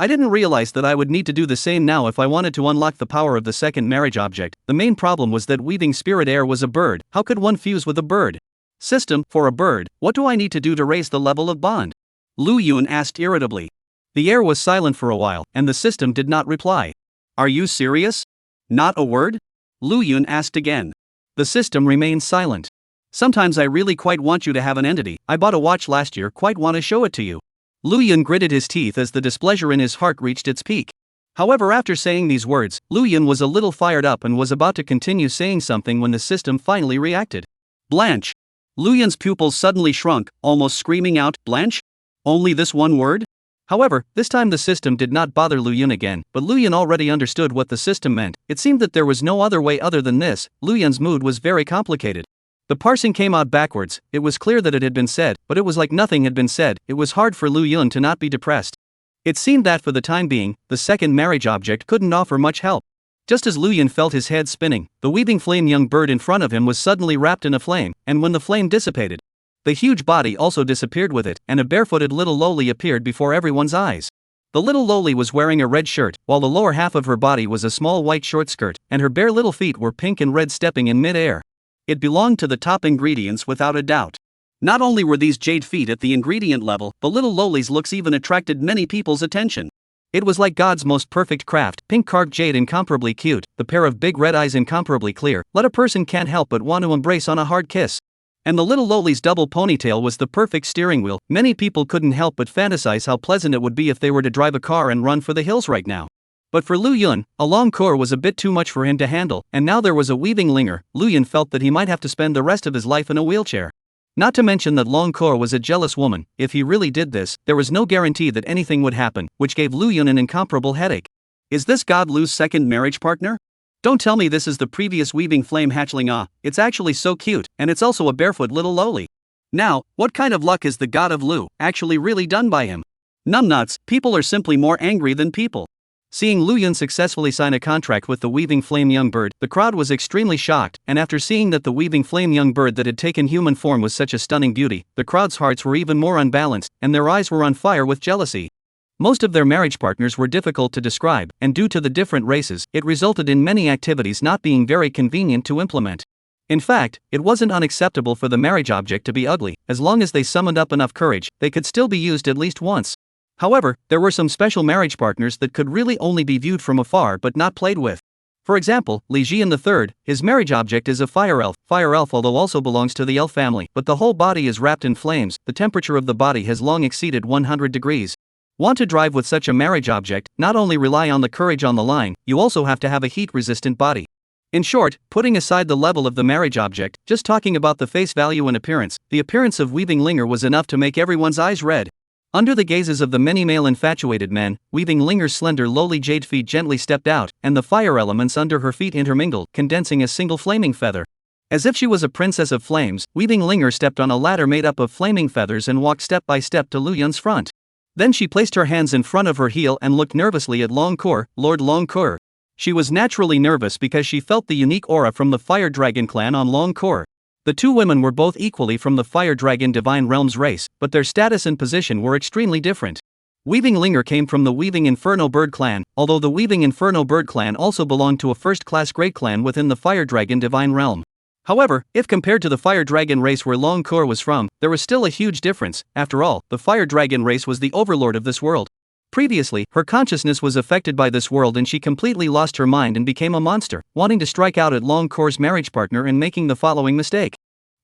I didn't realize that I would need to do the same now if I wanted to unlock the power of the second marriage object. The main problem was that weaving spirit air was a bird. How could one fuse with a bird? System, for a bird, what do I need to do to raise the level of bond? Lu Yun asked irritably. The air was silent for a while, and the system did not reply. Are you serious? Not a word? Lu Yun asked again. The system remained silent. Sometimes I really quite want you to have an entity. I bought a watch last year, quite want to show it to you. Lu Yun gritted his teeth as the displeasure in his heart reached its peak. However, after saying these words, Lu Yun was a little fired up and was about to continue saying something when the system finally reacted. Blanche. Lu Yun's pupils suddenly shrunk, almost screaming out, Blanche? Only this one word? However, this time the system did not bother Lu Yun again, but Lu Yun already understood what the system meant. It seemed that there was no other way other than this. Lu Yun's mood was very complicated. The parsing came out backwards. It was clear that it had been said, but it was like nothing had been said. It was hard for Lu Yun to not be depressed. It seemed that for the time being, the second marriage object couldn't offer much help. Just as Lu Yun felt his head spinning, the weaving flame young bird in front of him was suddenly wrapped in a flame, and when the flame dissipated, the huge body also disappeared with it, and a barefooted little loli appeared before everyone's eyes. The little loli was wearing a red shirt, while the lower half of her body was a small white short skirt, and her bare little feet were pink and red stepping in mid-air. It belonged to the top ingredients without a doubt. Not only were these jade feet at the ingredient level, the little loli's looks even attracted many people's attention. It was like God's most perfect craft, pink carved jade incomparably cute, the pair of big red eyes incomparably clear, let a person can't help but want to embrace on a hard kiss. And the little loli's double ponytail was the perfect steering wheel. Many people couldn't help but fantasize how pleasant it would be if they were to drive a car and run for the hills right now. But for Lu Yun, a long core was a bit too much for him to handle, and now there was a weaving linger. Lu Yun felt that he might have to spend the rest of his life in a wheelchair. Not to mention that Long Core was a jealous woman. If he really did this, there was no guarantee that anything would happen, which gave Lu Yun an incomparable headache. Is this God Lu's second marriage partner? Don't tell me this is the previous weaving flame hatchling. It's actually so cute, and it's also a barefoot little loli. Now, what kind of luck is the God of Lu actually really done by him? Numbnuts, people are simply more angry than people. Seeing Lu Yun successfully sign a contract with the weaving flame young bird, the crowd was extremely shocked, and after seeing that the weaving flame young bird that had taken human form was such a stunning beauty, the crowd's hearts were even more unbalanced, and their eyes were on fire with jealousy. Most of their marriage partners were difficult to describe, and due to the different races, it resulted in many activities not being very convenient to implement. In fact, it wasn't unacceptable for the marriage object to be ugly. As long as they summoned up enough courage, they could still be used at least once. However, there were some special marriage partners that could really only be viewed from afar but not played with. For example, Li Jian III, his marriage object is a fire elf. Fire elf although also belongs to the elf family, but the whole body is wrapped in flames. The temperature of the body has long exceeded 100 degrees. Want to drive with such a marriage object? Not only rely on the courage on the line, you also have to have a heat-resistant body. In short, putting aside the level of the marriage object, just talking about the face value and appearance, the appearance of Weaving Linger was enough to make everyone's eyes red. Under the gazes of the many male infatuated men, Weaving Linger's slender lowly jade feet gently stepped out, and the fire elements under her feet intermingled, condensing a single flaming feather. As if she was a princess of flames, Weaving Linger stepped on a ladder made up of flaming feathers and walked step by step to Lu Yun's front. Then she placed her hands in front of her heel and looked nervously at Longcour, Lord Longcour. She was naturally nervous because she felt the unique aura from the Fire Dragon clan on Longcour. The two women were both equally from the Fire Dragon Divine Realms race, but their status and position were extremely different. Weaving Linger came from the Weaving Inferno Bird clan, although the Weaving Inferno Bird clan also belonged to a first-class great clan within the Fire Dragon Divine Realm. However, if compared to the Fire Dragon race where Longcour was from, there was still a huge difference. After all, the Fire Dragon race was the overlord of this world. Previously, her consciousness was affected by this world and she completely lost her mind and became a monster, wanting to strike out at Longcour's marriage partner and making the following mistake.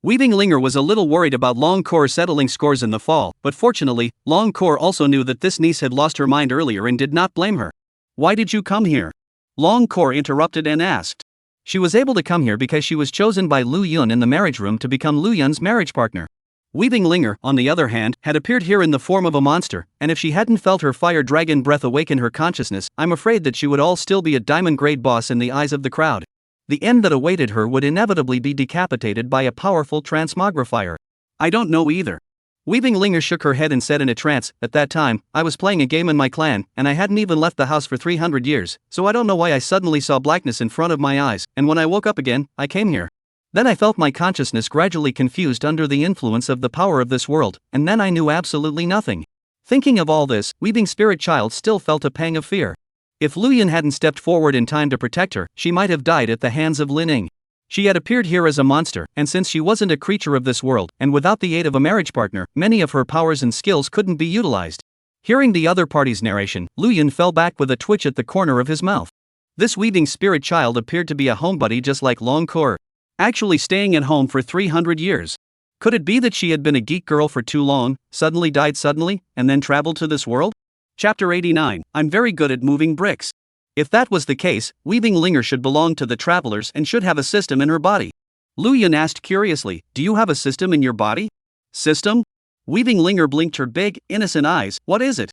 Weaving Linger was a little worried about Longcour settling scores in the fall, but fortunately, Longcour also knew that this niece had lost her mind earlier and did not blame her. "Why did you come here?" Longcour interrupted and asked. She was able to come here because she was chosen by Lu Yun in the marriage room to become Lu Yun's marriage partner. Weaving Linger, on the other hand, had appeared here in the form of a monster, and if she hadn't felt her fire dragon breath awaken her consciousness, I'm afraid that she would all still be a diamond-grade boss in the eyes of the crowd. The end that awaited her would inevitably be decapitated by a powerful transmogrifier. "I don't know either." Weaving Linger shook her head and said in a trance, "At that time, I was playing a game in my clan, and I hadn't even left the house for 300 years, so I don't know why I suddenly saw blackness in front of my eyes, and when I woke up again, I came here. Then I felt my consciousness gradually confused under the influence of the power of this world, and then I knew absolutely nothing." Thinking of all this, Weaving Spirit Child still felt a pang of fear. If Lu Yun hadn't stepped forward in time to protect her, she might have died at the hands of Lin Ning. She had appeared here as a monster, and since she wasn't a creature of this world, and without the aid of a marriage partner, many of her powers and skills couldn't be utilized. Hearing the other party's narration, Lu Yun fell back with a twitch at the corner of his mouth. This Weaving Spirit Child appeared to be a homebody just like Longcour, actually staying at home for 300 years. Could it be that she had been a geek girl for too long, suddenly died suddenly, and then traveled to this world? Chapter 89, I'm very good at moving bricks. If that was the case, Weaving Linger should belong to the travelers and should have a system in her body. Lu Yun asked curiously, "Do you have a system in your body?" "System?" Weaving Linger blinked her big, innocent eyes, "What is it?"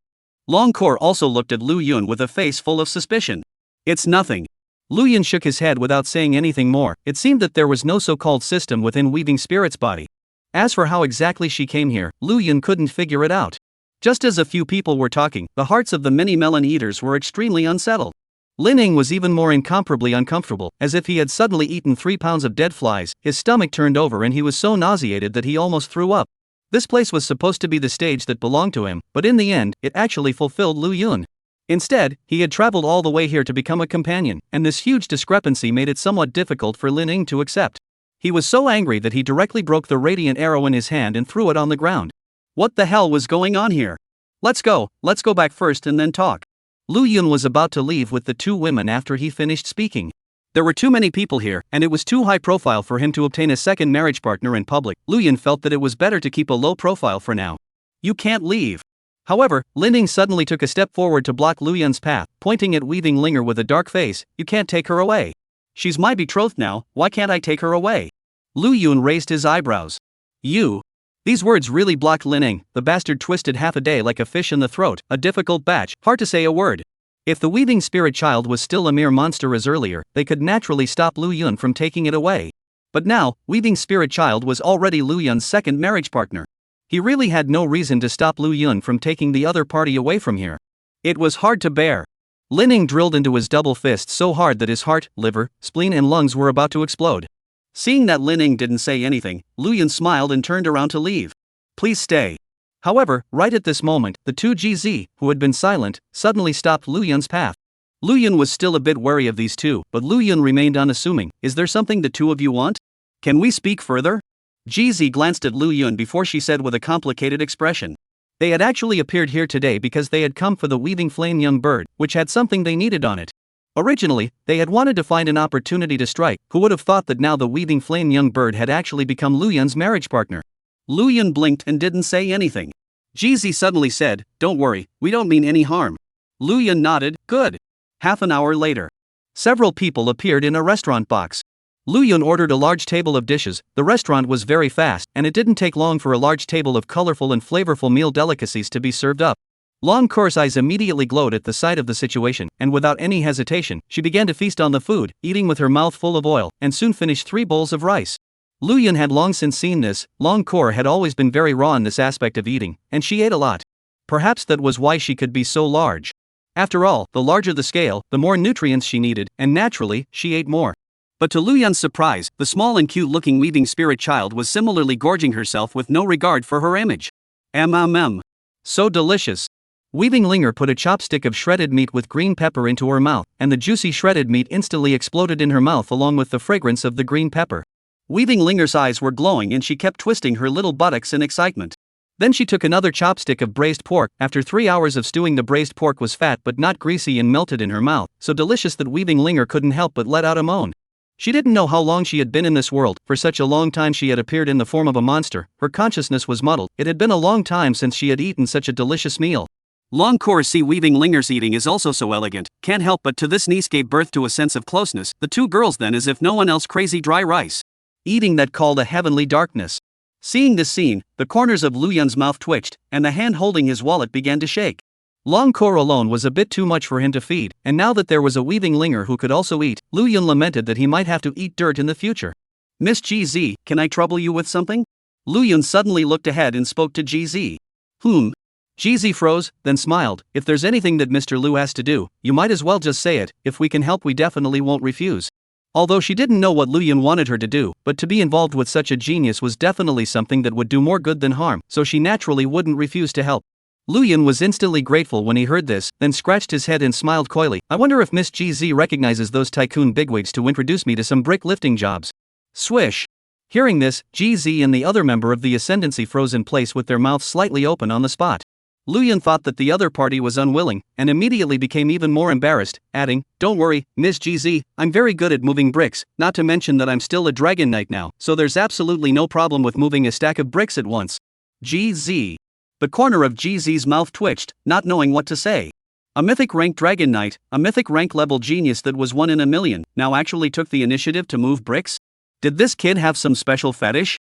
Longcour also looked at Lu Yun with a face full of suspicion. "It's nothing." Lu Yun shook his head without saying anything more. It seemed that there was no so-called system within Weaving Spirit's body. As for how exactly she came here, Lu Yun couldn't figure it out. Just as a few people were talking, the hearts of the many melon eaters were extremely unsettled. Lin Ning was even more incomparably uncomfortable, as if he had suddenly eaten 3 pounds of dead flies. His stomach turned over and he was so nauseated that he almost threw up. This place was supposed to be the stage that belonged to him, but in the end, it actually fulfilled Lu Yun. Instead, he had traveled all the way here to become a companion, and this huge discrepancy made it somewhat difficult for Lin Ning to accept. He was so angry that he directly broke the radiant arrow in his hand and threw it on the ground. What the hell was going on here? Let's go back first and then talk." Lu Yun was about to leave with the two women after he finished speaking. There were too many people here, and it was too high profile for him to obtain a second marriage partner in public. Lu Yun felt that it was better to keep a low profile for now. "You can't leave." However, Lin Ning suddenly took a step forward to block Lu Yun's path, pointing at Weaving Linger with a dark face. "You can't take her away. She's my betrothed now, why can't I take her away?" Lu Yun raised his eyebrows. "You?" These words really blocked Lin Ning. The bastard twisted half a day like a fish in the throat, a difficult batch, hard to say a word. If the Weaving Spirit Child was still a mere monster as earlier, they could naturally stop Lu Yun from taking it away. But now, Weaving Spirit Child was already Lu Yun's second marriage partner. He really had no reason to stop Lu Yun from taking the other party away from here. It was hard to bear. Lining drilled into his double fist so hard that his heart, liver, spleen and lungs were about to explode. Seeing that Lining didn't say anything, Luyan smiled and turned around to leave. Please stay. However, right at this moment, the two GZ, who had been silent, suddenly stopped Luyan's path. Luyan was still a bit wary of these two, but Luyan remained unassuming. Is there something the two of you want? Can we speak further? GZ glanced at Luyan before she said with a complicated expression. They had actually appeared here today because they had come for the weaving flame young bird, which had something they needed on it. Originally, they had wanted to find an opportunity to strike. Who would have thought that now the weaving flame young bird had actually become Luyan's marriage partner? Luyan blinked and didn't say anything. GZ suddenly said, "Don't worry, we don't mean any harm." Luyan nodded, "Good." Half an hour later, several people appeared in a restaurant box. Luyan ordered a large table of dishes. The restaurant was very fast, and it didn't take long for a large table of colorful and flavorful meal delicacies to be served up. Long Kor's eyes immediately glowed at the sight of the situation, and without any hesitation, she began to feast on the food, eating with her mouth full of oil, and soon finished 3 bowls of rice. Luyan had long since seen this. Long Kor had always been very raw in this aspect of eating, and she ate a lot. Perhaps that was why she could be so large. After all, the larger the scale, the more nutrients she needed, and naturally, she ate more. But to Luyan's surprise, the small and cute-looking weaving spirit child was similarly gorging herself with no regard for her image. So delicious. Weaving Linger put a chopstick of shredded meat with green pepper into her mouth, and the juicy shredded meat instantly exploded in her mouth along with the fragrance of the green pepper. Weaving Linger's eyes were glowing and she kept twisting her little buttocks in excitement. Then she took another chopstick of braised pork. After 3 hours of stewing, the braised pork was fat but not greasy and melted in her mouth, so delicious that Weaving Linger couldn't help but let out a moan. She didn't know how long she had been in this world. For such a long time she had appeared in the form of a monster. Her consciousness was muddled. It had been a long time since she had eaten such a delicious meal. Long Kor see Weaving Linger's eating is also so elegant, can't help but to this niece gave birth to a sense of closeness. The two girls then as if no one else crazy dry rice. Eating that called a heavenly darkness. Seeing this scene, the corners of Luyan's mouth twitched, and the hand holding his wallet began to shake. Long Kor alone was a bit too much for him to feed, and now that there was a Weaving Linger who could also eat, Luyan lamented that he might have to eat dirt in the future. Miss GZ, can I trouble you with something? Luyan suddenly looked ahead and spoke to GZ. GZ froze, then smiled. If there's anything that Mr. Lu has to do, you might as well just say it. If we can help, we definitely won't refuse. Although she didn't know what Luyan wanted her to do, but to be involved with such a genius was definitely something that would do more good than harm, so she naturally wouldn't refuse to help. Luyan was instantly grateful when he heard this, then scratched his head and smiled coyly. I wonder if Miss GZ recognizes those tycoon bigwigs to introduce me to some brick lifting jobs. Swish. Hearing this, GZ and the other member of the Ascendancy froze in place with their mouths slightly open on the spot. Luyan thought that the other party was unwilling, and immediately became even more embarrassed, adding, "Don't worry, Miss GZ, I'm very good at moving bricks, not to mention that I'm still a Dragon Knight now, so there's absolutely no problem with moving a stack of bricks at once." GZ. The corner of GZ's mouth twitched, not knowing what to say. A mythic rank Dragon Knight, a mythic rank level genius that was 1 in a million, now actually took the initiative to move bricks? Did this kid have some special fetish?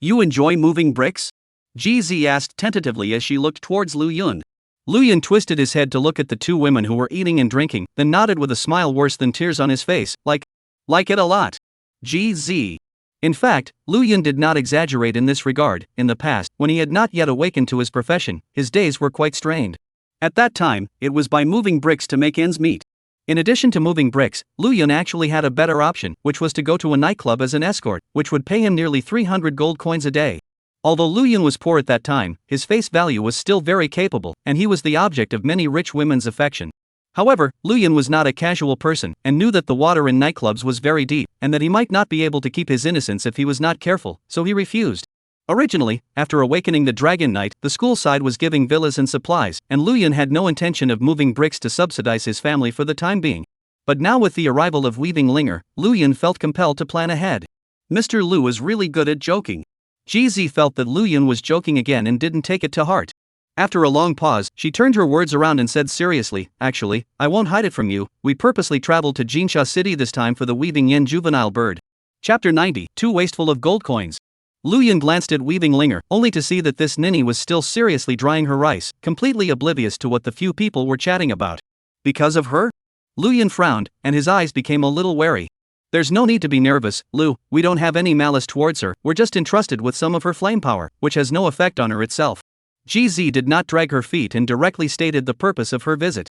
You enjoy moving bricks? GZ asked tentatively as she looked towards Luyan. Luyan twisted his head to look at the two women who were eating and drinking, then nodded with a smile worse than tears on his face, like it a lot. GZ. In fact, Luyan did not exaggerate in this regard. In the past, when he had not yet awakened to his profession, his days were quite strained. At that time, it was by moving bricks to make ends meet. In addition to moving bricks, Luyan actually had a better option, which was to go to a nightclub as an escort, which would pay him nearly 300 gold coins a day. Although Luyan was poor at that time, his face value was still very capable, and he was the object of many rich women's affection. However, Luyan was not a casual person, and knew that the water in nightclubs was very deep, and that he might not be able to keep his innocence if he was not careful, so he refused. Originally, after awakening the Dragon Knight, the school side was giving villas and supplies, and Luyan had no intention of moving bricks to subsidize his family for the time being. But now with the arrival of Weaving Linger, Luyan felt compelled to plan ahead. Mr. Lu is really good at joking. GZ felt that Luyan was joking again and didn't take it to heart. After a long pause, she turned her words around and said seriously, "Actually, I won't hide it from you, we purposely traveled to Jinsha City this time for the Weaving Yen juvenile bird." Chapter 90, Too Wasteful of Gold Coins. Luyan glanced at Weaving Linger, only to see that this ninny was still seriously drying her rice, completely oblivious to what the few people were chatting about. Because of her? Luyan frowned, and his eyes became a little wary. There's no need to be nervous, Lu, we don't have any malice towards her, we're just entrusted with some of her flame power, which has no effect on her itself. GZ did not drag her feet and directly stated the purpose of her visit.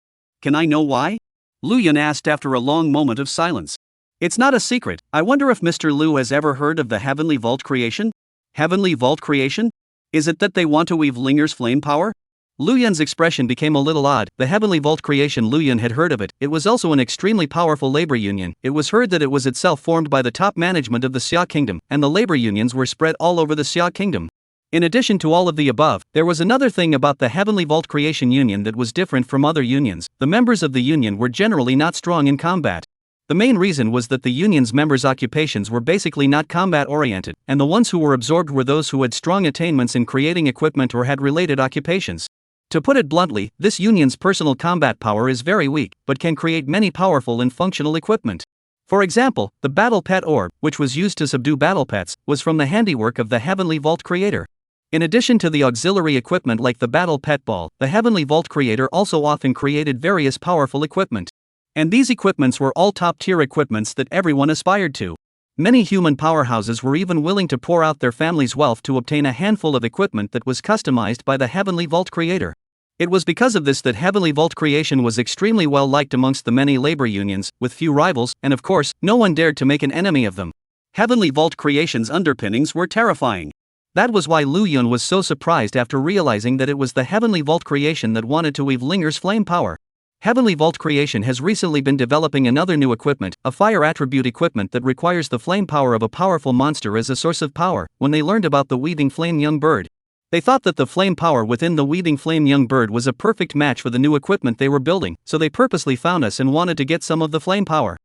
Can I know why? Lu Yun asked after a long moment of silence. It's not a secret. I wonder if Mr. Lu has ever heard of the Heavenly Vault creation? Heavenly Vault creation? Is it that they want to weave Linger's flame power? Lu Yun's expression became a little odd. The Heavenly Vault creation, Lu Yun had heard of it. It was also an extremely powerful labor union. It was heard that it was itself formed by the top management of the Xia Kingdom, and the labor unions were spread all over the Xia Kingdom. In addition to all of the above, there was another thing about the Heavenly Vault creation union that was different from other unions. The members of the union were generally not strong in combat. The main reason was that the union's members' occupations were basically not combat-oriented, and the ones who were absorbed were those who had strong attainments in creating equipment or had related occupations. To put it bluntly, this union's personal combat power is very weak, but can create many powerful and functional equipment. For example, the Battle Pet Orb, which was used to subdue battle pets, was from the handiwork of the Heavenly Vault creator. In addition to the auxiliary equipment like the Battle Pet Ball, the Heavenly Vault creator also often created various powerful equipment. And these equipments were all top-tier equipments that everyone aspired to. Many human powerhouses were even willing to pour out their family's wealth to obtain a handful of equipment that was customized by the Heavenly Vault creator. It was because of this that Heavenly Vault creation was extremely well liked amongst the many labor unions, with few rivals, and of course, no one dared to make an enemy of them. Heavenly Vault creation's underpinnings were terrifying. That was why Lu Yun was so surprised after realizing that it was the Heavenly Vault creation that wanted to weave Linger's flame power. Heavenly Vault creation has recently been developing another new equipment, a fire attribute equipment that requires the flame power of a powerful monster as a source of power. When they learned about the weaving flame young bird, they thought that the flame power within the weaving flame young bird was a perfect match for the new equipment they were building, so they purposely found us and wanted to get some of the flame power.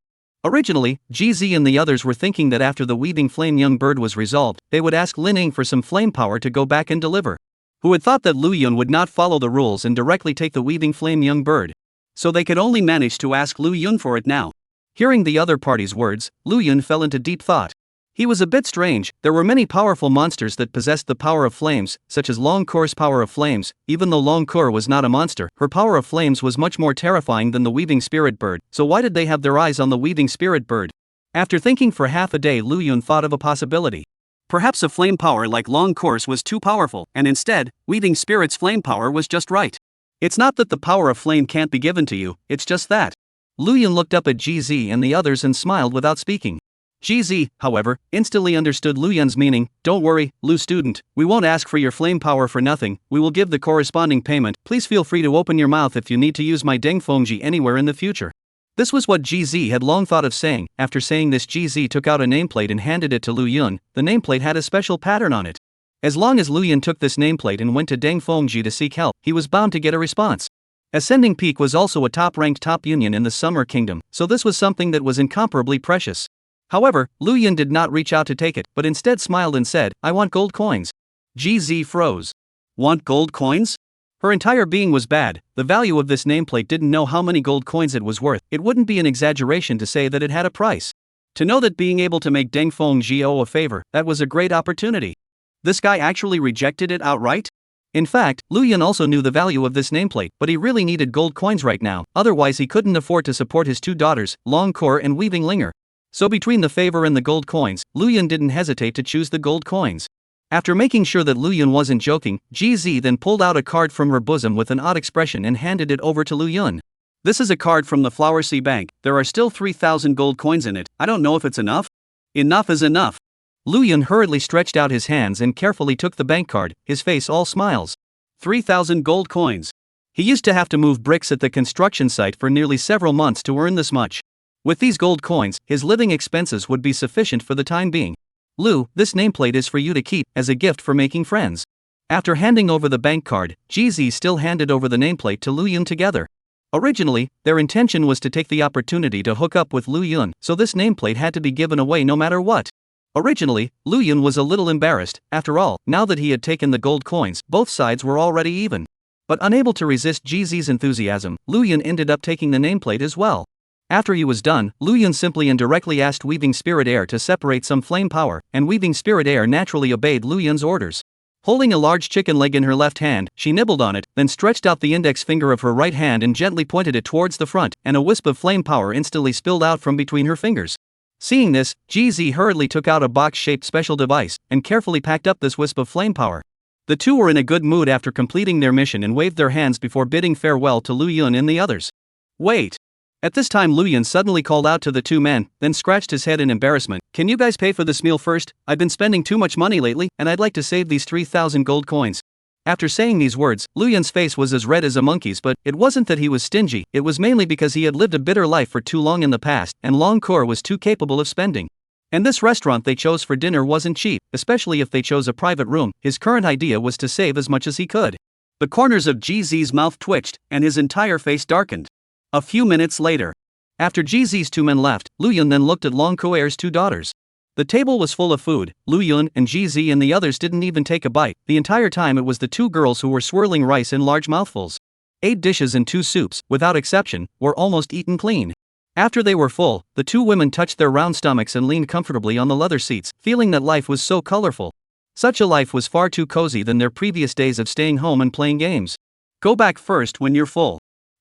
Originally, GZ and the others were thinking that after the weaving flame young bird was resolved, they would ask Lin Ying for some flame power to go back and deliver. Who had thought that Lu Yun would not follow the rules and directly take the weaving flame young bird? So they could only manage to ask Lu Yun for it now. Hearing the other party's words, Lu Yun fell into deep thought. He was a bit strange. There were many powerful monsters that possessed the power of flames, such as Long Kor's power of flames. Even though Long Kor was not a monster, her power of flames was much more terrifying than the weaving spirit bird, so why did they have their eyes on the weaving spirit bird? After thinking for half a day, Lu Yun thought of a possibility. Perhaps a flame power like Long Kor's was too powerful, and instead, weaving spirit's flame power was just right. It's not that the power of flame can't be given to you, it's just that. Lu Yun looked up at GZ and the others and smiled without speaking. GZ, however, instantly understood Lu Yun's meaning. Don't worry, Lu student, we won't ask for your flame power for nothing, we will give the corresponding payment. Please feel free to open your mouth if you need to use my Dengfengji anywhere in the future. This was what GZ had long thought of saying. After saying this, GZ took out a nameplate and handed it to Lu Yun. The nameplate had a special pattern on it. As long as Lu Yun took this nameplate and went to Dengfengji to seek help, he was bound to get a response. Ascending Peak was also a top-ranked top union in the Summer Kingdom, so this was something that was incomparably precious. However, Lu Yun did not reach out to take it, but instead smiled and said, I want gold coins. GZ froze. Want gold coins? Her entire being was bad. The value of this nameplate didn't know how many gold coins it was worth. It wouldn't be an exaggeration to say that it had a price. To know that being able to make Dengfengji owe a favor, that was a great opportunity. This guy actually rejected it outright? In fact, Lu Yun also knew the value of this nameplate, but he really needed gold coins right now, otherwise he couldn't afford to support his two daughters, Long Kor and Weaving Linger. So between the favor and the gold coins, Lu Yun didn't hesitate to choose the gold coins. After making sure that Lu Yun wasn't joking, GZ then pulled out a card from her bosom with an odd expression and handed it over to Lu Yun. This is a card from the Flower Sea Bank. There are still 3,000 gold coins in it. I don't know if it's enough. Enough is enough. Lu Yun hurriedly stretched out his hands and carefully took the bank card, his face all smiles. 3,000 gold coins. He used to have to move bricks at the construction site for nearly several months to earn this much. With these gold coins, his living expenses would be sufficient for the time being. Lu, this nameplate is for you to keep, as a gift for making friends. After handing over the bank card, GZ still handed over the nameplate to Lu Yun together. Originally, their intention was to take the opportunity to hook up with Lu Yun, so this nameplate had to be given away no matter what. Originally, Lu Yun was a little embarrassed. After all, now that he had taken the gold coins, both sides were already even. But unable to resist GZ's enthusiasm, Lu Yun ended up taking the nameplate as well. After he was done, Lu Yun simply and directly asked Weaving Spirit Air to separate some flame power, and Weaving Spirit Air naturally obeyed Lu Yun's orders. Holding a large chicken leg in her left hand, she nibbled on it, then stretched out the index finger of her right hand and gently pointed it towards the front, and a wisp of flame power instantly spilled out from between her fingers. Seeing this, GZ hurriedly took out a box-shaped special device, and carefully packed up this wisp of flame power. The two were in a good mood after completing their mission and waved their hands before bidding farewell to Lu Yun and the others. Wait! At this time Luyan suddenly called out to the two men, then scratched his head in embarrassment. Can you guys pay for this meal first? I've been spending too much money lately, and I'd like to save these 3,000 gold coins. After saying these words, Luyan's face was as red as a monkey's, but it wasn't that he was stingy, it was mainly because he had lived a bitter life for too long in the past, and Longcore was too capable of spending. And this restaurant they chose for dinner wasn't cheap, especially if they chose a private room. His current idea was to save as much as he could. The corners of GZ's mouth twitched, and his entire face darkened. A few minutes later, after GZ's two men left, Luyan then looked at Longcore's two daughters. The table was full of food. Luyan and GZ and the others didn't even take a bite. The entire time it was the two girls who were swirling rice in large mouthfuls. 8 dishes and 2 soups, without exception, were almost eaten clean. After they were full, the two women touched their round stomachs and leaned comfortably on the leather seats, feeling that life was so colorful. Such a life was far too cozy than their previous days of staying home and playing games. Go back first when you're full.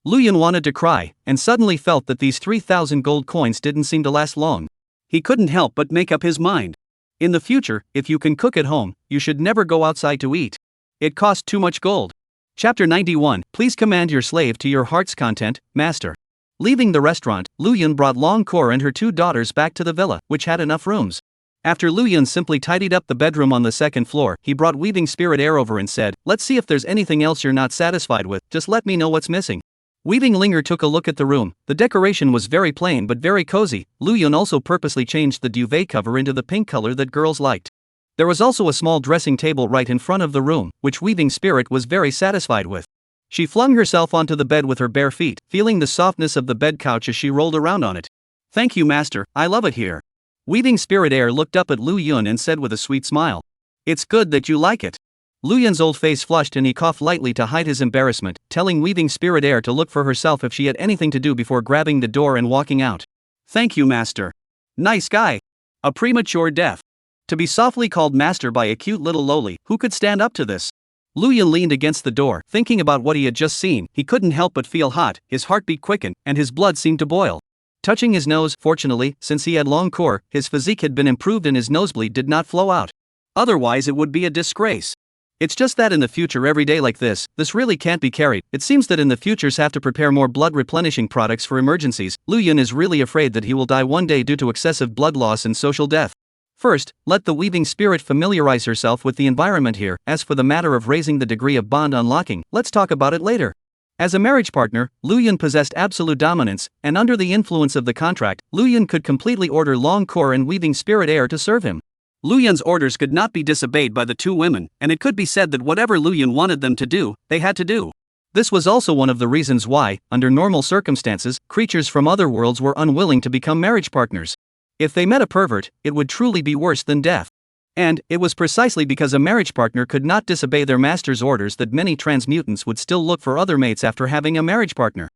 Luyan wanted to cry, and suddenly felt that these 3,000 gold coins didn't seem to last long. He couldn't help but make up his mind. In the future, if you can cook at home, you should never go outside to eat. It costs too much gold. Chapter 91. Please command your slave to your heart's content, master. Leaving the restaurant, Luyan brought Longcore and her two daughters back to the villa, which had enough rooms. After Luyan simply tidied up the bedroom on the second floor, he brought Weaving Spirit Air over and said, "Let's see if there's anything else you're not satisfied with, just let me know what's missing." Weaving Linger took a look at the room. The decoration was very plain but very cozy. Luyan also purposely changed the duvet cover into the pink color that girls liked. There was also a small dressing table right in front of the room, which Weaving Spirit was very satisfied with. She flung herself onto the bed with her bare feet, feeling the softness of the bed couch as she rolled around on it. "Thank you, master, I love it here." Weaving Spirit Air looked up at Luyan and said with a sweet smile, "It's good that you like it." Luyan's old face flushed and he coughed lightly to hide his embarrassment, telling Weaving Spirit Air to look for herself if she had anything to do before grabbing the door and walking out. "Thank you, master." Nice guy. A premature death. To be softly called master by a cute little loli, who could stand up to this? Luyan leaned against the door, thinking about what he had just seen. He couldn't help but feel hot, his heartbeat quickened, and his blood seemed to boil. Touching his nose, fortunately, since he had Longcore, his physique had been improved and his nosebleed did not flow out. Otherwise it would be a disgrace. It's just that in the future every day like this really can't be carried. It seems that in the futures have to prepare more blood replenishing products for emergencies. Luyan is really afraid that he will die one day due to excessive blood loss and social death. First, let the Weaving Spirit familiarize herself with the environment here. As for the matter of raising the degree of bond unlocking, let's talk about it later. As a marriage partner, Luyan possessed absolute dominance, and under the influence of the contract, Luyan could completely order Longcore and Weaving Spirit Air to serve him. Luyan's orders could not be disobeyed by the two women, and it could be said that whatever Luyan wanted them to do, they had to do. This was also one of the reasons why, under normal circumstances, creatures from other worlds were unwilling to become marriage partners. If they met a pervert, it would truly be worse than death. And it was precisely because a marriage partner could not disobey their master's orders that many transmutants would still look for other mates after having a marriage partner.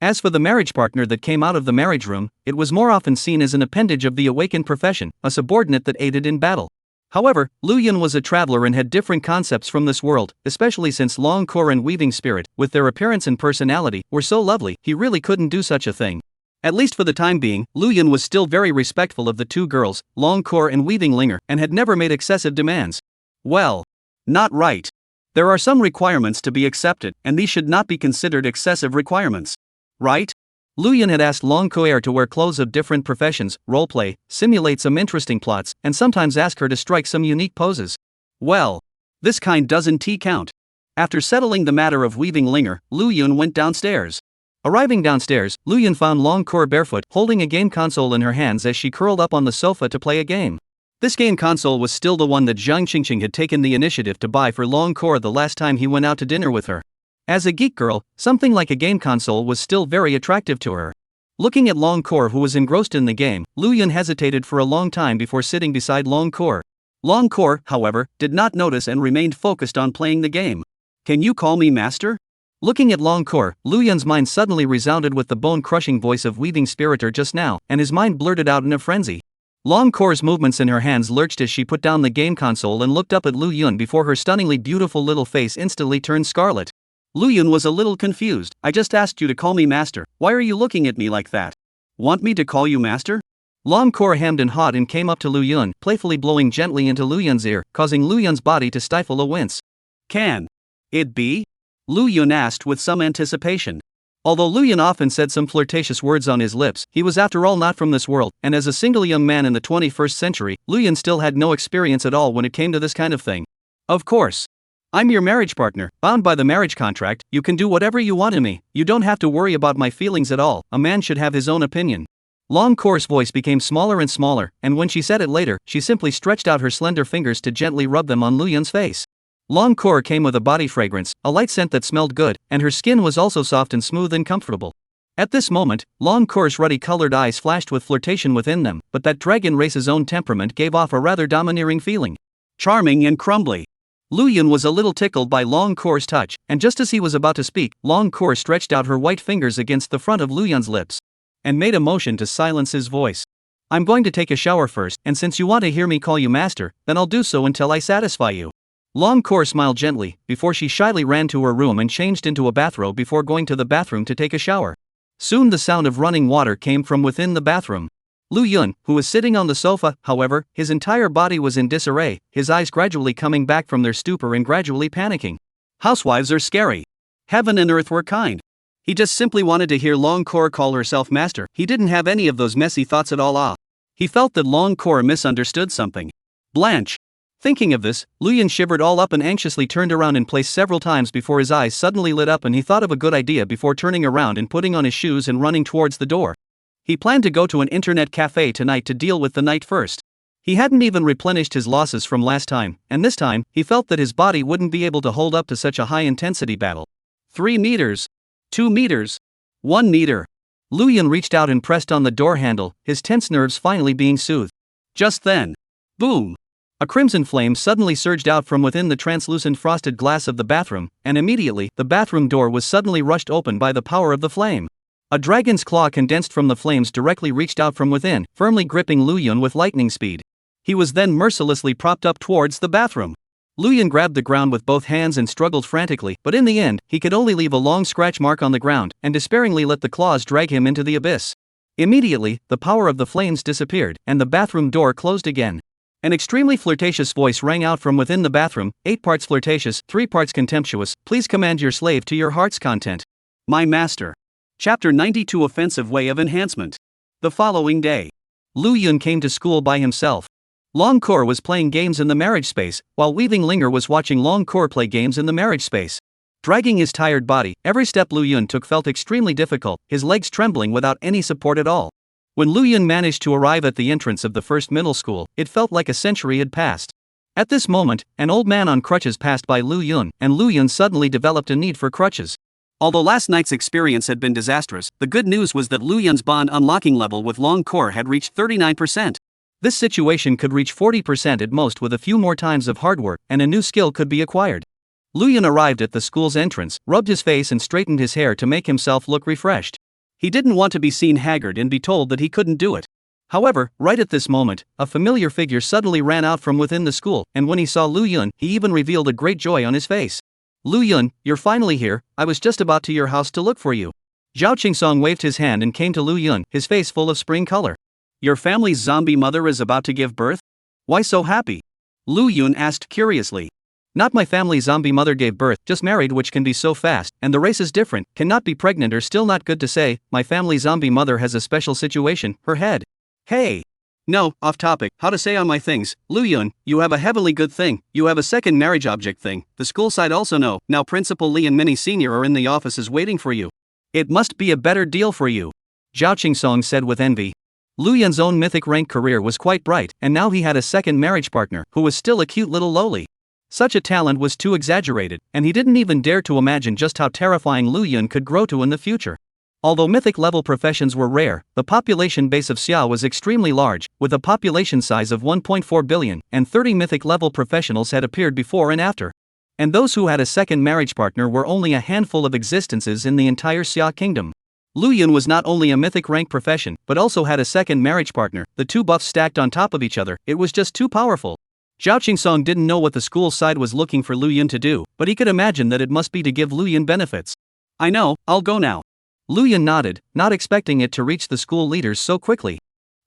As for the marriage partner that came out of the marriage room, it was more often seen as an appendage of the awakened profession, a subordinate that aided in battle. However, Luyan was a traveler and had different concepts from this world, especially since Longcore and Weaving Spirit, with their appearance and personality, were so lovely, he really couldn't do such a thing. At least for the time being, Luyan was still very respectful of the two girls, Longcore and Weaving Linger, and had never made excessive demands. Well, not right. There are some requirements to be accepted, and these should not be considered excessive requirements. Right? Luyan had asked Longcore to wear clothes of different professions, roleplay, simulate some interesting plots, and sometimes ask her to strike some unique poses. Well, this kind doesn't count. After settling the matter of Weaving Linger, Luyan went downstairs. Arriving downstairs, Luyan found Longcore barefoot, holding a game console in her hands as she curled up on the sofa to play a game. This game console was still the one that Zhang Qingqing had taken the initiative to buy for Longcore the last time he went out to dinner with her. As a geek girl, something like a game console was still very attractive to her. Looking at Longcore, who was engrossed in the game, Luyan hesitated for a long time before sitting beside Longcore. Longcore, however, did not notice and remained focused on playing the game. "Can you call me master?" Looking at Longcore, Luyan's mind suddenly resounded with the bone-crushing voice of Weaving Spiritor just now, and his mind blurted out in a frenzy. Longcore's movements in her hands lurched as she put down the game console and looked up at Luyan before her stunningly beautiful little face instantly turned scarlet. Luyan was a little confused. "I just asked you to call me master, why are you looking at me like that? Want me to call you master?" Longcore hemmed and hawed and came up to Luyan, playfully blowing gently into Luyan's ear, causing Luyan's body to stifle a wince. "Can it be?" Luyan asked with some anticipation. Although Lu Yun often said some flirtatious words on his lips, he was after all not from this world, and as a single young man in the 21st century, Lu Yun still had no experience at all when it came to this kind of thing. Of course. I'm your marriage partner, bound by the marriage contract. You can do whatever you want to me, you don't have to worry about my feelings at all. A man should have his own opinion. Long Kor's voice became smaller and smaller, and when she said it later, she simply stretched out her slender fingers to gently rub them on Lu Yun's face. Long Kor came with a body fragrance, a light scent that smelled good, and her skin was also soft and smooth and comfortable. At this moment, Long Kor's ruddy-colored eyes flashed with flirtation within them, but that dragon race's own temperament gave off a rather domineering feeling. Charming and crumbly. Lu Yun was a little tickled by Long Kor's touch, and just as he was about to speak, Long Kor stretched out her white fingers against the front of Lu Yun's lips and made a motion to silence his voice. I'm going to take a shower first, and since you want to hear me call you master, then I'll do so until I satisfy you. Long Kor smiled gently, before she shyly ran to her room and changed into a bathrobe before going to the bathroom to take a shower. Soon the sound of running water came from within the bathroom. Lu Yun, who was sitting on the sofa, however, his entire body was in disarray, his eyes gradually coming back from their stupor and gradually panicking. Housewives are scary. Heaven and earth were kind. He just simply wanted to hear Long Kor call herself master. He didn't have any of those messy thoughts at all. He felt that Long Kor misunderstood something. Blanche. Thinking of this, Lu Yun shivered all up and anxiously turned around in place several times before his eyes suddenly lit up and he thought of a good idea before turning around and putting on his shoes and running towards the door. He planned to go to an internet cafe tonight to deal with the night first. He hadn't even replenished his losses from last time, and this time, he felt that his body wouldn't be able to hold up to such a high-intensity battle. 3 meters. 2 meters. 1 meter. Lu Yun reached out and pressed on the door handle, his tense nerves finally being soothed. Just then. Boom. A crimson flame suddenly surged out from within the translucent frosted glass of the bathroom, and immediately, the bathroom door was suddenly rushed open by the power of the flame. A dragon's claw condensed from the flames directly reached out from within, firmly gripping Lu Yun with lightning speed. He was then mercilessly propped up towards the bathroom. Lu Yun grabbed the ground with both hands and struggled frantically, but in the end, he could only leave a long scratch mark on the ground, and despairingly let the claws drag him into the abyss. Immediately, the power of the flames disappeared, and the bathroom door closed again. An extremely flirtatious voice rang out from within the bathroom, 8 parts flirtatious, 3 parts contemptuous. Please command your slave to your heart's content. My master. Chapter 92 Offensive Way of Enhancement. The following day. Lu Yun came to school by himself. Long Kor was playing games in the marriage space, while Weaving Linger was watching Long Kor play games in the marriage space. Dragging his tired body, every step Lu Yun took felt extremely difficult, his legs trembling without any support at all. When Lu Yun managed to arrive at the entrance of the first middle school, it felt like a century had passed. At this moment, an old man on crutches passed by Lu Yun, and Lu Yun suddenly developed a need for crutches. Although last night's experience had been disastrous, the good news was that Lu Yun's bond unlocking level with Long Kor had reached 39%. This situation could reach 40% at most with a few more times of hard work, and a new skill could be acquired. Lu Yun arrived at the school's entrance, rubbed his face and straightened his hair to make himself look refreshed. He didn't want to be seen haggard and be told that he couldn't do it. However, right at this moment, a familiar figure suddenly ran out from within the school, and when he saw Lu Yun, he even revealed a great joy on his face. Lu Yun, you're finally here. I was just about to your house to look for you. Zhao Qingsong waved his hand and came to Lu Yun, his face full of spring color. Your family's zombie mother is about to give birth? Why so happy? Lu Yun asked curiously. Not my family zombie mother gave birth, just married, which can be so fast, and the race is different, cannot be pregnant or still not good to say. My family zombie mother has a special situation, her head. Hey. No, off topic, how to say on my things. Lu Yun, you have a heavily good thing, you have a second marriage object thing, the school side also know, now Principal Lee and Minnie Sr. are in the offices waiting for you. It must be a better deal for you. Zhao Qingsong said with envy. Lu Yun's own mythic rank career was quite bright, and now he had a second marriage partner, who was still a cute little loli. Such a talent was too exaggerated, and he didn't even dare to imagine just how terrifying Lu Yun could grow to in the future. Although mythic-level professions were rare, the population base of Xiao was extremely large, with a population size of 1.4 billion, and 30 mythic-level professionals had appeared before and after. And those who had a second marriage partner were only a handful of existences in the entire Xia kingdom. Lu Yun was not only a mythic rank profession, but also had a second marriage partner, the two buffs stacked on top of each other. It was just too powerful. Zhao Qingsong didn't know what the school side was looking for Lu Yun to do, but he could imagine that it must be to give Lu Yun benefits. I know, I'll go now. Lu Yun nodded, not expecting it to reach the school leaders so quickly.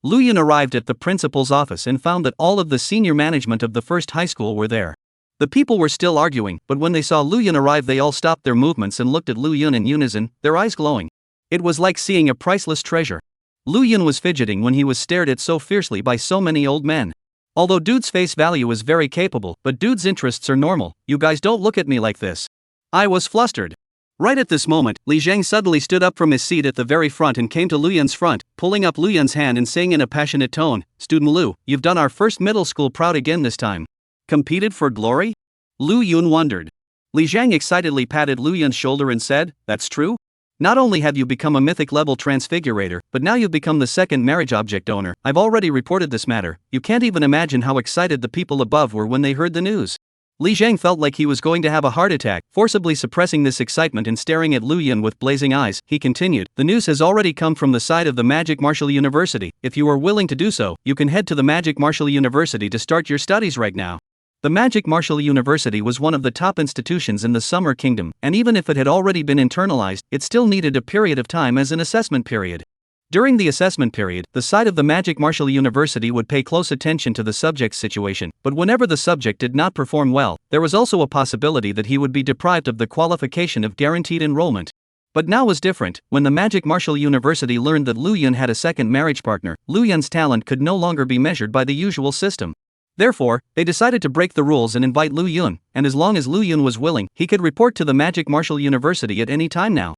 Lu Yun arrived at the principal's office and found that all of the senior management of the first high school were there. The people were still arguing, but when they saw Lu Yun arrive they all stopped their movements and looked at Lu Yun in unison, their eyes glowing. It was like seeing a priceless treasure. Lu Yun was fidgeting when he was stared at so fiercely by so many old men. Although dude's face value is very capable, but dude's interests are normal. You guys don't look at me like this. I was flustered. Right at this moment, Li Zhang suddenly stood up from his seat at the very front and came to Lu Yun's front, pulling up Lu Yun's hand and saying in a passionate tone, "Student Lu, you've done our first middle school proud again this time. Competed for glory?" Lu Yun wondered. Li Zhang excitedly patted Lu Yun's shoulder and said, "That's true? Not only have you become a mythic level transfigurator, but now you've become the second marriage object owner. I've already reported this matter. You can't even imagine how excited the people above were when they heard the news." Li Zhang felt like he was going to have a heart attack. Forcibly suppressing this excitement and staring at Lu Yun with blazing eyes, he continued, "The news has already come from the side of the Magic Martial University. If you are willing to do so, you can head to the Magic Martial University to start your studies right now." The Magic Martial University was one of the top institutions in the Summer Kingdom, and even if it had already been internalized, it still needed a period of time as an assessment period. During the assessment period, the side of the Magic Martial University would pay close attention to the subject's situation, but whenever the subject did not perform well, there was also a possibility that he would be deprived of the qualification of guaranteed enrollment. But now was different. When the Magic Martial University learned that Lu Yun had a second marriage partner, Lu Yun's talent could no longer be measured by the usual system. Therefore, they decided to break the rules and invite Lu Yun, and as long as Lu Yun was willing, he could report to the Magic Martial University at any time now.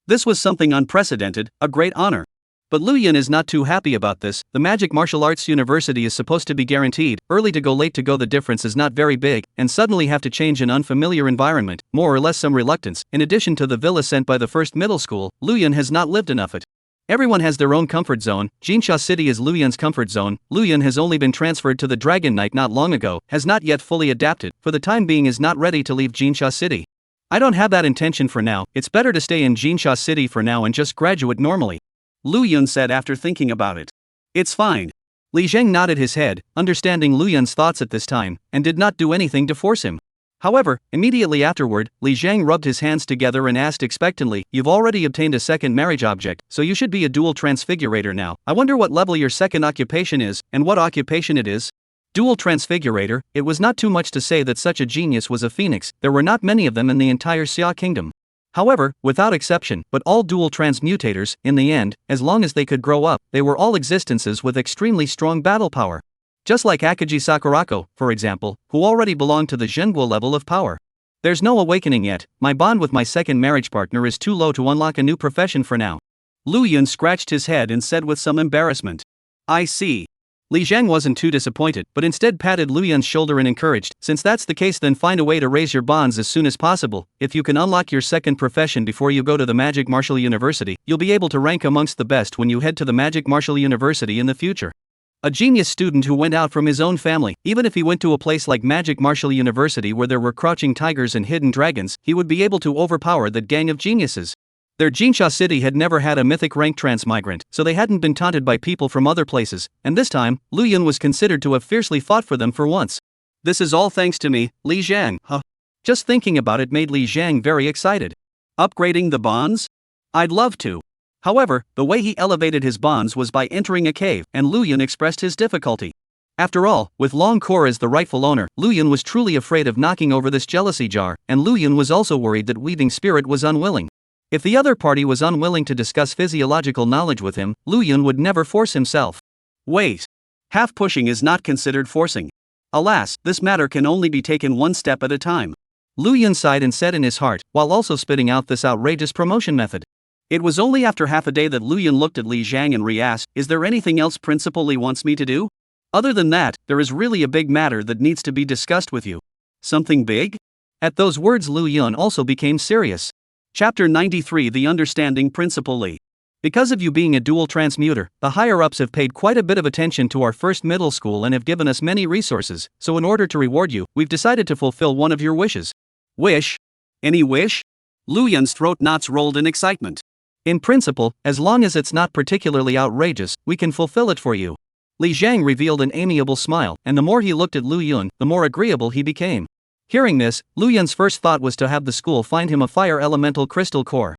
This was something unprecedented, a great honor. But Lu Yun is not too happy about this. The Magic Martial Arts University is supposed to be guaranteed. Early to go, late to go, the difference is not very big, and suddenly have to change an unfamiliar environment, more or less some reluctance. In addition to the villa sent by the first middle school, Lu Yun has not lived enough it. Everyone has their own comfort zone. Jinsha City is Lu Yun's comfort zone. Lu Yun has only been transferred to the Dragon Knight not long ago, has not yet fully adapted, for the time being is not ready to leave Jinsha City. I don't have that intention for now. It's better to stay in Jinsha City for now and just graduate normally, Lu Yun said after thinking about it. It's fine. Li Zhang nodded his head, understanding Lu Yun's thoughts at this time, and did not do anything to force him. However, immediately afterward, Li Zhang rubbed his hands together and asked expectantly, "You've already obtained a second marriage object, so you should be a dual transfigurator now. I wonder what level your second occupation is, and what occupation it is?" Dual transfigurator. It was not too much to say that such a genius was a phoenix. There were not many of them in the entire Xia Kingdom. However, without exception, but all dual transmutators, in the end, as long as they could grow up, they were all existences with extremely strong battle power. Just like Akagi Sakurako, for example, who already belonged to the Zhenguo level of power. There's no awakening yet. My bond with my second marriage partner is too low to unlock a new profession for now. Lu Yun scratched his head and said with some embarrassment. I see. Li Zhang wasn't too disappointed, but instead patted Lu Yun's shoulder and encouraged, "Since that's the case, then find a way to raise your bonds as soon as possible. If you can unlock your second profession before you go to the Magic Martial University, you'll be able to rank amongst the best when you head to the Magic Martial University in the future." A genius student who went out from his own family. Even if he went to a place like Magic Martial University where there were crouching tigers and hidden dragons, he would be able to overpower that gang of geniuses. Their Jinsha City had never had a mythic rank transmigrant, so they hadn't been taunted by people from other places, and this time, Lu Yun was considered to have fiercely fought for them for once. This is all thanks to me, Li Zhang, huh? Just thinking about it made Li Zhang very excited. Upgrading the bonds? I'd love to. However, the way he elevated his bonds was by entering a cave, and Lu Yun expressed his difficulty. After all, with Long Core as the rightful owner, Lu Yun was truly afraid of knocking over this jealousy jar, and Lu Yun was also worried that Weaving Spirit was unwilling. If the other party was unwilling to discuss physiological knowledge with him, Lu Yun would never force himself. Wait. Half pushing is not considered forcing. Alas, this matter can only be taken one step at a time. Lu Yun sighed and said in his heart, while also spitting out this outrageous promotion method. It was only after half a day that Lu Yun looked at Li Zhang and re-asked, "Is there anything else Principal Li wants me to do? Other than that, there is really a big matter that needs to be discussed with you." Something big? At those words Lu Yun also became serious. Chapter 93 The Understanding Principal Li. Because of you being a dual transmuter, the higher-ups have paid quite a bit of attention to our first middle school and have given us many resources, so in order to reward you, we've decided to fulfill one of your wishes. Wish? Any wish? Lu Yun's throat knots rolled in excitement. In principle, as long as it's not particularly outrageous, we can fulfill it for you. Li Zhang revealed an amiable smile, and the more he looked at Lu Yun, the more agreeable he became. Hearing this, Lu Yun's first thought was to have the school find him a fire elemental crystal core.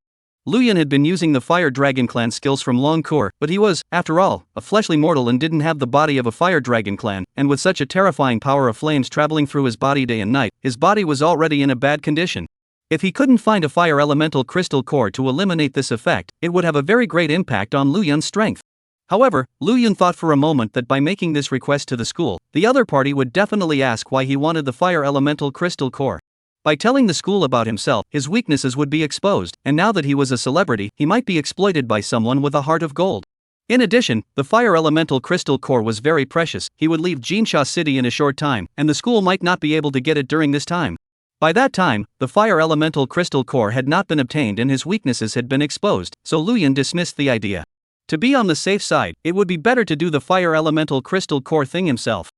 Lu Yun had been using the Fire Dragon Clan skills from Long Cour, but he was, after all, a fleshly mortal and didn't have the body of a Fire Dragon Clan, and with such a terrifying power of flames traveling through his body day and night, his body was already in a bad condition. If he couldn't find a fire elemental crystal core to eliminate this effect, it would have a very great impact on Lu Yun's strength. However, Lu Yun thought for a moment that by making this request to the school, the other party would definitely ask why he wanted the fire elemental crystal core. By telling the school about himself, his weaknesses would be exposed, and now that he was a celebrity, he might be exploited by someone with a heart of gold. In addition, the fire elemental crystal core was very precious. He would leave Jinsha City in a short time, and the school might not be able to get it during this time. By that time, the fire elemental crystal core had not been obtained and his weaknesses had been exposed, so Lu Yun dismissed the idea. To be on the safe side, it would be better to do the fire elemental crystal core thing himself.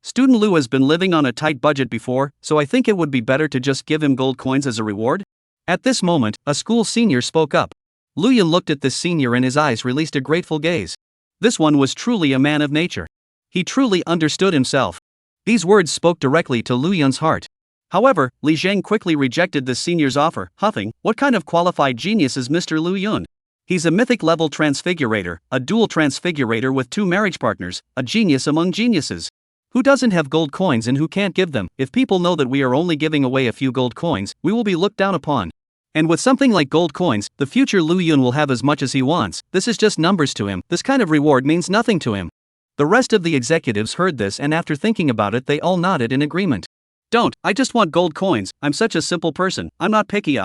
Student Lu has been living on a tight budget before, so I think it would be better to just give him gold coins as a reward. At this moment, a school senior spoke up. Lu Yun looked at this senior and his eyes released a grateful gaze. This one was truly a man of nature. He truly understood himself. These words spoke directly to Lu Yun's heart. However, Li Zhang quickly rejected the senior's offer, huffing, "What kind of qualified genius is Mr. Lu Yun? He's a mythic-level transfigurator, a dual transfigurator with 2 marriage partners, a genius among geniuses. Who doesn't have gold coins and who can't give them? If people know that we are only giving away a few gold coins, we will be looked down upon. And with something like gold coins, the future Lu Yun will have as much as he wants. This is just numbers to him. This kind of reward means nothing to him." The rest of the executives heard this and after thinking about it they all nodded in agreement. "Don't, I just want gold coins, I'm such a simple person, I'm not picky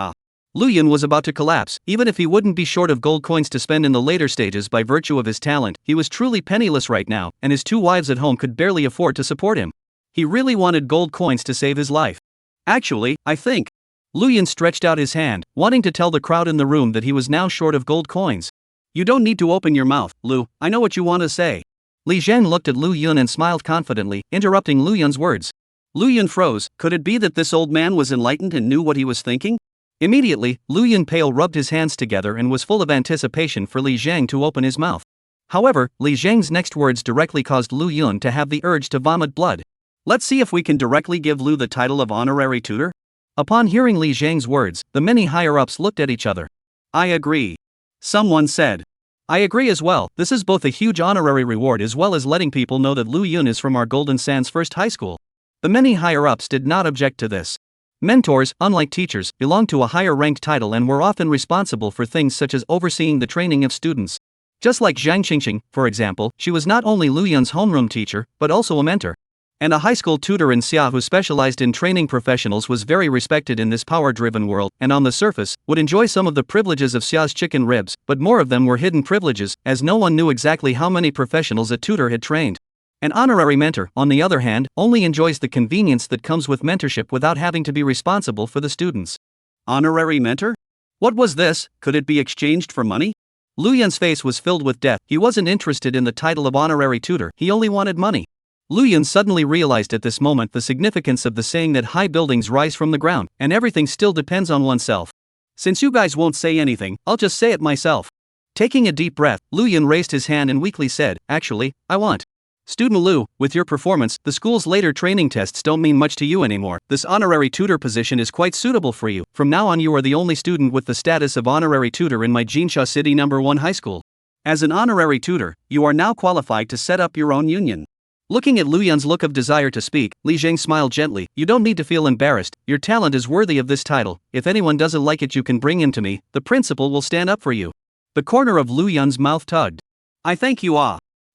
Lu Yun was about to collapse. Even if he wouldn't be short of gold coins to spend in the later stages by virtue of his talent, he was truly penniless right now, and his 2 wives at home could barely afford to support him. He really wanted gold coins to save his life. "Actually, I think." Lu Yun stretched out his hand, wanting to tell the crowd in the room that he was now short of gold coins. "You don't need to open your mouth, Lu, I know what you want to say." Li Zhang looked at Lu Yun and smiled confidently, interrupting Lu Yun's words. Lu Yun froze. Could it be that this old man was enlightened and knew what he was thinking? Immediately, Lu Yun pale rubbed his hands together and was full of anticipation for Li Zhang to open his mouth. However, Li Zhang's next words directly caused Lu Yun to have the urge to vomit blood. "Let's see if we can directly give Lu the title of honorary tutor." Upon hearing Li Zhang's words, the many higher-ups looked at each other. "I agree." Someone said. "I agree as well. This is both a huge honorary reward as well as letting people know that Lu Yun is from our Golden Sands First High School." The many higher-ups did not object to this. Mentors, unlike teachers, belonged to a higher-ranked title and were often responsible for things such as overseeing the training of students. Just like Zhang Qingqing, for example, she was not only Lu Yun's homeroom teacher, but also a mentor. And a high school tutor in Xia who specialized in training professionals was very respected in this power-driven world, and on the surface, would enjoy some of the privileges of Xia's chicken ribs, but more of them were hidden privileges, as no one knew exactly how many professionals a tutor had trained. An honorary mentor, on the other hand, only enjoys the convenience that comes with mentorship without having to be responsible for the students. Honorary mentor? What was this? Could it be exchanged for money? Lu Yun's face was filled with death. He wasn't interested in the title of honorary tutor, he only wanted money. Lu Yun suddenly realized at this moment the significance of the saying that high buildings rise from the ground, and everything still depends on oneself. Since you guys won't say anything, I'll just say it myself. Taking a deep breath, Lu Yun raised his hand and weakly said, "Actually, I want." "Student Lu, with your performance, the school's later training tests don't mean much to you anymore. This honorary tutor position is quite suitable for you. From now on you are the only student with the status of honorary tutor in my Jinsha City No. 1 high school. As an honorary tutor, you are now qualified to set up your own union." Looking at Lu Yun's look of desire to speak, Li Zhang smiled gently. "You don't need to feel embarrassed, your talent is worthy of this title. If anyone doesn't like it you can bring him to me, the principal will stand up for you." The corner of Lu Yun's mouth tugged. "I thank you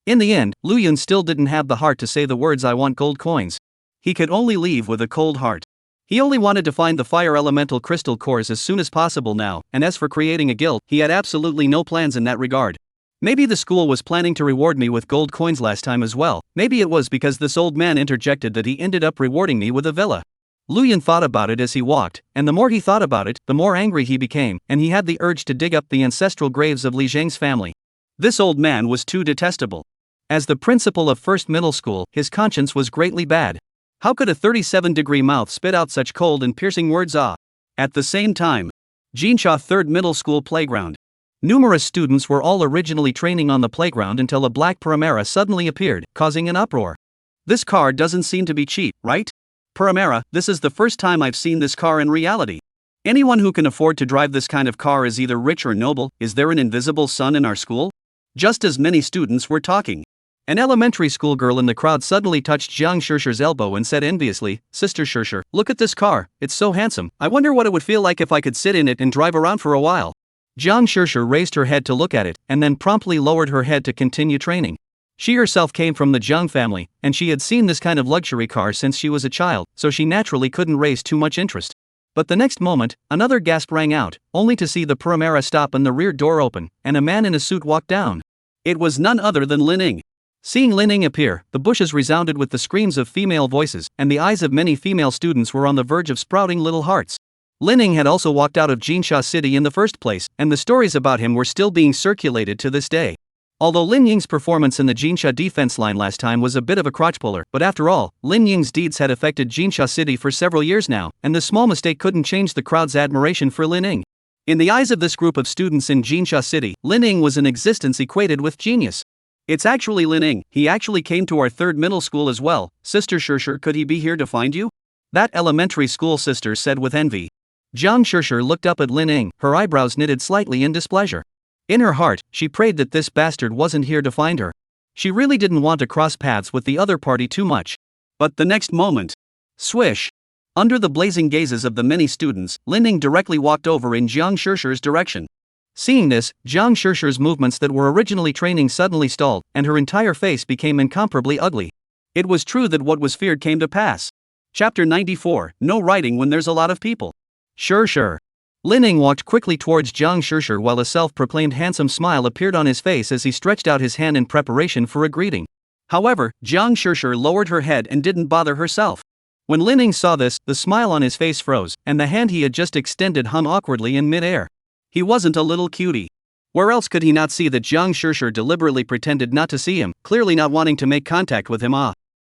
In the end, Lu Yun still didn't have the heart to say the words "I want gold coins." He could only leave with a cold heart. He only wanted to find the fire elemental crystal cores as soon as possible now, and as for creating a guild, he had absolutely no plans in that regard. Maybe the school was planning to reward me with gold coins last time as well. Maybe it was because this old man interjected that he ended up rewarding me with a villa. Lu Yun thought about it as he walked, and the more he thought about it, the more angry he became, and he had the urge to dig up the ancestral graves of Li Zhang's family. This old man was too detestable. As the principal of First Middle School, his conscience was greatly bad. How could a 37-degree mouth spit out such cold and piercing words? At the same time, Jinsha Third Middle School playground. Numerous students were all originally training on the playground until a black Paramera suddenly appeared, causing an uproar. This car doesn't seem to be cheap, right? Paramera, this is the first time I've seen this car in reality. Anyone who can afford to drive this kind of car is either rich or noble. Is there an invisible sun in our school? Just as many students were talking, an elementary school girl in the crowd suddenly touched Jiang Shishir's elbow and said enviously, "Sister Shishir, look at this car, it's so handsome. I wonder what it would feel like if I could sit in it and drive around for a while." Jiang Shishir raised her head to look at it, and then promptly lowered her head to continue training. She herself came from the Jiang family, and she had seen this kind of luxury car since she was a child, so she naturally couldn't raise too much interest. But the next moment, another gasp rang out, only to see the Primera stop and the rear door open, and a man in a suit walk down. It was none other than Lin Ying. Seeing Lin Ying appear, the bushes resounded with the screams of female voices, and the eyes of many female students were on the verge of sprouting little hearts. Lin Ying had also walked out of Jinsha City in the first place, and the stories about him were still being circulated to this day. Although Lin Ying's performance in the Jinsha defense line last time was a bit of a crotch-puller, but after all, Lin Ying's deeds had affected Jinsha City for several years now, and this small mistake couldn't change the crowd's admiration for Lin Ying. In the eyes of this group of students in Jinsha City, Lin Ying was an existence equated with genius. "It's actually Lin Ying, he actually came to our third middle school as well. Sister Shishir, could he be here to find you?" that elementary school sister said with envy. Jiang Shishir looked up at Lin Ying, her eyebrows knitted slightly in displeasure. In her heart, she prayed that this bastard wasn't here to find her. She really didn't want to cross paths with the other party too much. But the next moment, swish! Under the blazing gazes of the many students, Lin Ying directly walked over in Jiang Shishir's direction. Seeing this, Jiang Shishir's movements that were originally training suddenly stalled, and her entire face became incomparably ugly. It was true that what was feared came to pass. Chapter 94, No Writing When There's a Lot of People. Sure. Lin Ying walked quickly towards Jiang Shishir while a self-proclaimed handsome smile appeared on his face as he stretched out his hand in preparation for a greeting. However, Jiang Shishir lowered her head and didn't bother herself. When Lin Ying saw this, the smile on his face froze, and the hand he had just extended hung awkwardly in mid-air. He wasn't a little cutie. Where else could he not see that Jiang Shishir deliberately pretended not to see him, clearly not wanting to make contact with him?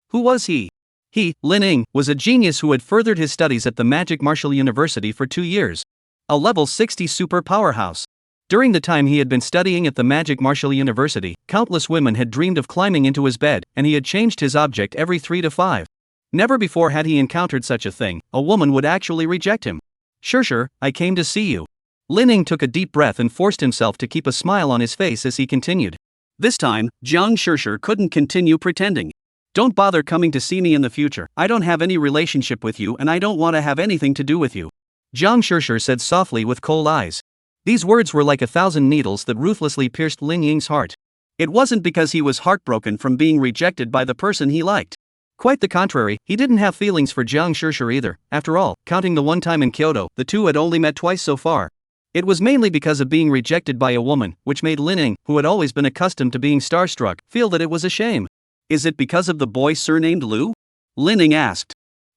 Who was he? He, Lin Ying, was a genius who had furthered his studies at the Magic Martial University for 2 years. A level 60 super powerhouse. During the time he had been studying at the Magic Martial University, countless women had dreamed of climbing into his bed, and he had changed his object every 3 to 5. Never before had he encountered such a thing. A woman would actually reject him. Shishir, I came to see you." Lin Ying took a deep breath and forced himself to keep a smile on his face as he continued. This time, Jiang Shishir couldn't continue pretending. "Don't bother coming to see me in the future. I don't have any relationship with you and I don't want to have anything to do with you," Jiang Shishir said softly with cold eyes. These words were like 1,000 needles that ruthlessly pierced Lin Ying's heart. It wasn't because he was heartbroken from being rejected by the person he liked. Quite the contrary, he didn't have feelings for Jiang Shishir either. After all, counting the one time in Kyoto, the two had only met twice so far. It was mainly because of being rejected by a woman, which made Lin Ying, who had always been accustomed to being starstruck, feel that it was a shame. "Is it because of the boy surnamed Liu?" Lin Ying asked.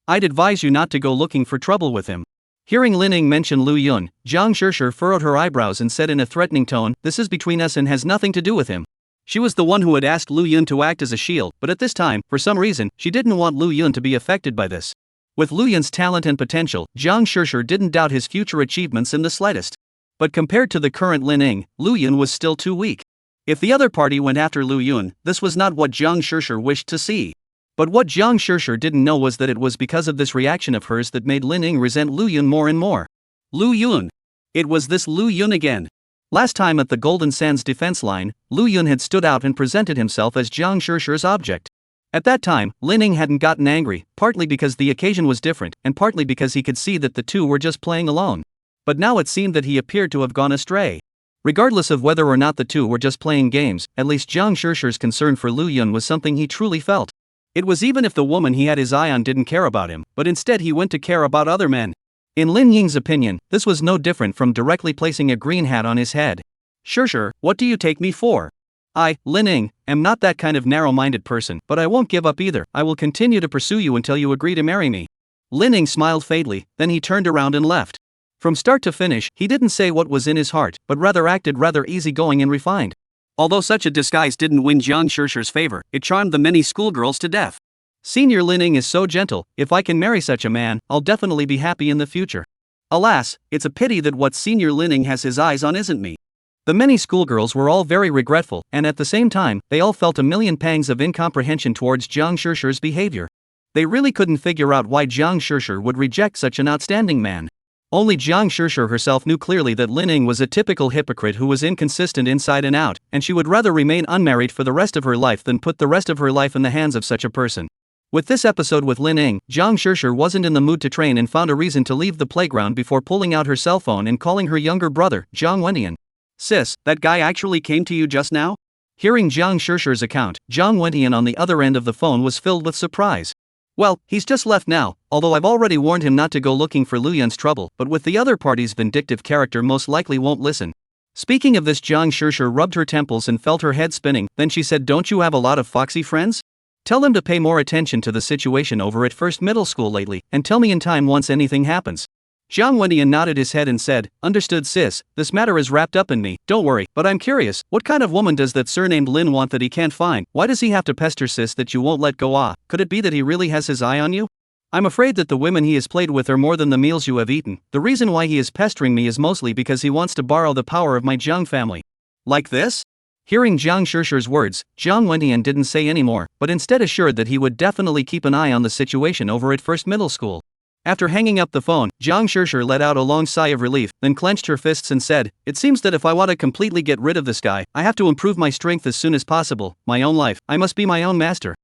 "I'd advise you not to go looking for trouble with him." Hearing Lin Ying mention Liu Yun, Jiang Shishir furrowed her eyebrows and said in a threatening tone, "This is between us and has nothing to do with him." She was the one who had asked Liu Yun to act as a shield, but at this time, for some reason, she didn't want Liu Yun to be affected by this. With Liu Yun's talent and potential, Jiang Shishir didn't doubt his future achievements in the slightest. But compared to the current Lin Ying, Liu Yun was still too weak. If the other party went after Liu Yun, this was not what Jiang Shishir wished to see. But what Jiang Shishir didn't know was that it was because of this reaction of hers that made Lin Ying resent Liu Yun more and more. Liu Yun. It was this Liu Yun again. Last time at the Golden Sands defense line, Liu Yun had stood out and presented himself as Jiang Shishir's object. At that time, Lin Ying hadn't gotten angry, partly because the occasion was different, and partly because he could see that the two were just playing alone. But now it seemed that he appeared to have gone astray. Regardless of whether or not the two were just playing games, at least Jiang Shishir's concern for Liu Yun was something he truly felt. It was even if the woman he had his eye on didn't care about him, but instead he went to care about other men. In Lin Ying's opinion, this was no different from directly placing a green hat on his head. Shishir, what do you take me for? I, Lin Ying, am not that kind of narrow-minded person, but I won't give up either. I will continue to pursue you until you agree to marry me." Lin Ying smiled faintly, then he turned around and left. From start to finish, he didn't say what was in his heart, but rather acted rather easygoing and refined. Although such a disguise didn't win Jiang Shishir's favor, it charmed the many schoolgirls to death. Senior Lin Ying is so gentle, if I can marry such a man, I'll definitely be happy in the future. Alas, it's a pity that what Senior Lin Ying has his eyes on isn't me. The many schoolgirls were all very regretful, and at the same time, they all felt a million pangs of incomprehension towards Jiang Shishir's behavior. They really couldn't figure out why Jiang Shishir would reject such an outstanding man. Only Jiang Shishir herself knew clearly that Lin Ying was a typical hypocrite who was inconsistent inside and out, and she would rather remain unmarried for the rest of her life than put the rest of her life in the hands of such a person. With this episode with Lin Ying, Jiang Shishir wasn't in the mood to train and found a reason to leave the playground before pulling out her cell phone and calling her younger brother, Jiang Wendian. "Sis, that guy actually came to you just now?" Hearing Jiang Shishir's account, Jiang Wendian on the other end of the phone was filled with surprise. "Well, he's just left now, although I've already warned him not to go looking for Lu Yun's trouble, but with the other party's vindictive character most likely won't listen." Speaking of this, Jiang Shishir rubbed her temples and felt her head spinning, then she said, "Don't you have a lot of foxy friends? Tell them to pay more attention to the situation over at First Middle School lately, and tell me in time once anything happens." Jiang Wendian nodded his head and said, "Understood sis, this matter is wrapped up in me, don't worry, but I'm curious, what kind of woman does that surnamed Lin want that he can't find? Why does he have to pester sis that you won't let go? Could it be that he really has his eye on you? I'm afraid that the women he has played with are more than the meals you have eaten. The reason why he is pestering me is mostly because he wants to borrow the power of my Jiang family." "Like this?" Hearing Jiang Shishir's words, Jiang Wendian didn't say any more, but instead assured that he would definitely keep an eye on the situation over at First Middle School. After hanging up the phone, Jiang Shishir let out a long sigh of relief, then clenched her fists and said, "It seems that if I want to completely get rid of this guy, I have to improve my strength as soon as possible, my own life, I must be my own master."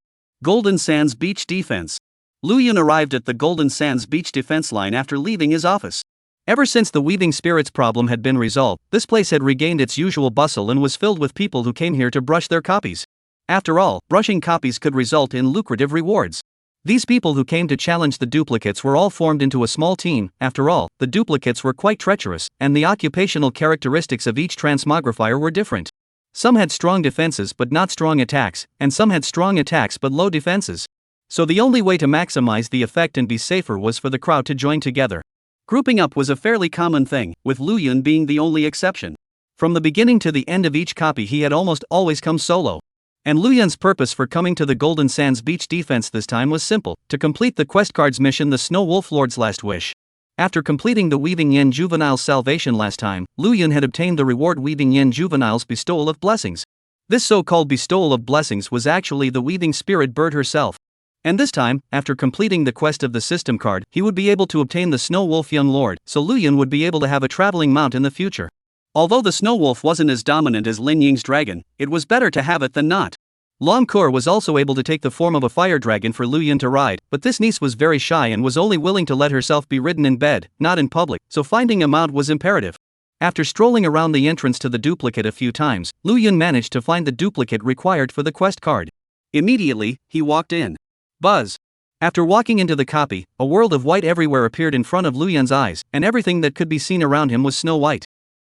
Golden Sands Beach Defense. Lu Yun arrived at the Golden Sands Beach defense line after leaving his office. Ever since the weaving spirits problem had been resolved, this place had regained its usual bustle and was filled with people who came here to brush their copies. After all, brushing copies could result in lucrative rewards. These people who came to challenge the duplicates were all formed into a small team. After all, the duplicates were quite treacherous, and the occupational characteristics of each transmogrifier were different. Some had strong defenses but not strong attacks, and some had strong attacks but low defenses. So the only way to maximize the effect and be safer was for the crowd to join together. Grouping up was a fairly common thing, with Lu Yun being the only exception. From the beginning to the end of each copy he had almost always come solo. And Lu Yun's purpose for coming to the Golden Sands Beach defense this time was simple, to complete the quest cards mission The Snow Wolf Lord's Last Wish. After completing the Weaving Yin Juvenile's salvation last time, Lu Yun had obtained the reward Weaving Yin Juvenile's bestowal of blessings. This so-called bestowal of blessings was actually the weaving spirit bird herself. And this time, after completing the quest of the system card, he would be able to obtain the Snow Wolf Young Lord, so Lu Yun would be able to have a traveling mount in the future. Although the Snow Wolf wasn't as dominant as Lin Ying's dragon, it was better to have it than not. Long Kur was also able to take the form of a fire dragon for Lu Yun to ride, but this niece was very shy and was only willing to let herself be ridden in bed, not in public, so finding a mount was imperative. After strolling around the entrance to the duplicate a few times, Lu Yun managed to find the duplicate required for the quest card. Immediately, he walked in. Buzz. After walking into the copy, a world of white everywhere appeared in front of Lu Yun's eyes, and everything that could be seen around him was snow white.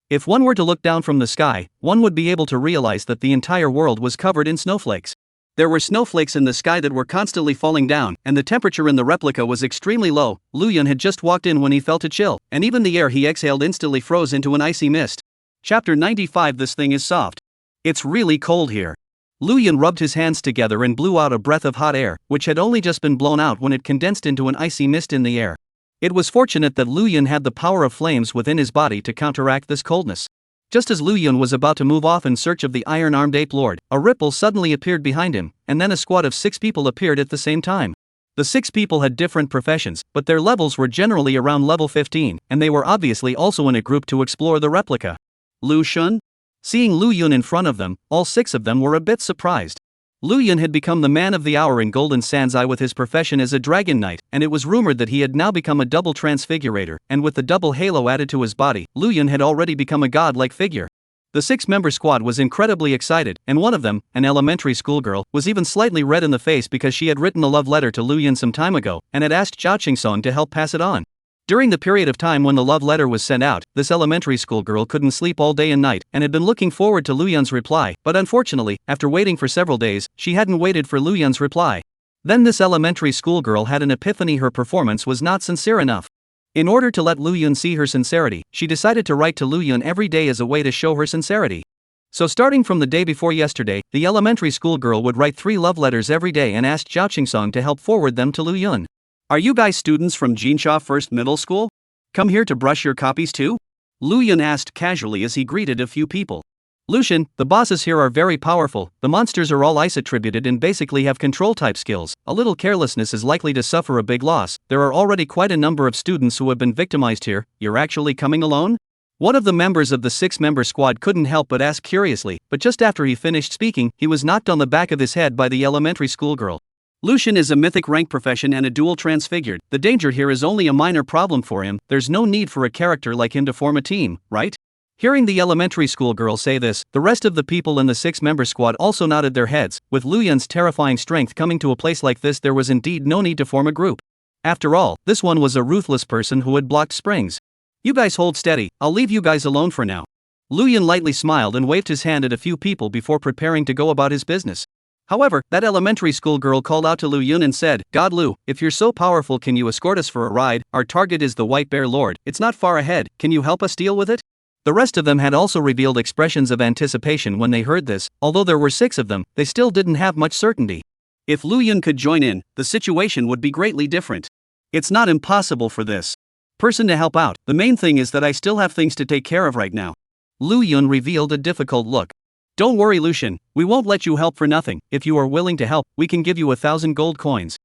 If one were to look down from the sky, one would be able to realize that the entire world was covered in snowflakes. There were snowflakes in the sky that were constantly falling down, and the temperature in the replica was extremely low. Lu Yun had just walked in when he felt a chill, and even the air he exhaled instantly froze into an icy mist. Chapter 95. This thing is soft. It's really cold here. Lu Yun rubbed his hands together and blew out a breath of hot air, which had only just been blown out when it condensed into an icy mist in the air. It was fortunate that Lu Yun had the power of flames within his body to counteract this coldness. Just as Lu Yun was about to move off in search of the iron-armed ape lord, a ripple suddenly appeared behind him, and then a squad of 6 people appeared at the same time. The 6 people had different professions, but their levels were generally around level 15, and they were obviously also in a group to explore the replica. Lu Shun? Seeing Lu Yun in front of them, all 6 of them were a bit surprised. Lu Yun had become the man of the hour in Golden Sands with his profession as a dragon knight, and it was rumored that he had now become a double transfigurator, and with the double halo added to his body, Lu Yun had already become a godlike figure. The 6-member squad was incredibly excited, and one of them, an elementary schoolgirl, was even slightly red in the face because she had written a love letter to Lu Yun some time ago, and had asked Zhao Qingsong to help pass it on. During the period of time when the love letter was sent out, this elementary school girl couldn't sleep all day and night, and had been looking forward to Lu Yun's reply, but unfortunately, after waiting for several days, she hadn't waited for Lu Yun's reply. Then this elementary school girl had an epiphany: her performance was not sincere enough. In order to let Lu Yun see her sincerity, she decided to write to Lu Yun every day as a way to show her sincerity. So starting from the day before yesterday, the elementary school girl would write 3 love letters every day and ask Zhao Qingsong to help forward them to Lu Yun. "Are you guys students from Jinsha First Middle School? Come here to brush your copies too?" Lu Yun asked casually as he greeted a few people. Lucian, the bosses here are very powerful, the monsters are all ice attributed and basically have control type skills. A little carelessness is likely to suffer a big loss. There are already quite a number of students who have been victimized here. You're actually coming alone? One of the members of the 6-member squad couldn't help but ask curiously, but just after he finished speaking, he was knocked on the back of his head by the elementary school girl. Lucian is a mythic rank profession and a dual transfigured. The danger here is only a minor problem for him. There's no need for a character like him to form a team, right? Hearing the elementary school girl say this, the rest of the people in the 6-member squad also nodded their heads. With Luyun's terrifying strength coming to a place like this, there was indeed no need to form a group. After all, this one was a ruthless person who had blocked springs. You guys hold steady, I'll leave you guys alone for now. Luyun lightly smiled and waved his hand at a few people before preparing to go about his business. However, that elementary school girl called out to Luyun and said, "God Lu, if you're so powerful, can you escort us for a ride? Our target is the White Bear Lord. It's not far ahead. Can you help us deal with it?" The rest of them had also revealed expressions of anticipation when they heard this. Although there were 6 of them, they still didn't have much certainty. If Luyun could join in, the situation would be greatly different. It's not impossible for this person to help out. The main thing is that I still have things to take care of right now. Luyun revealed a difficult look. Don't worry, Lucian, we won't let you help for nothing. If you are willing to help, we can give you 1,000 gold coins.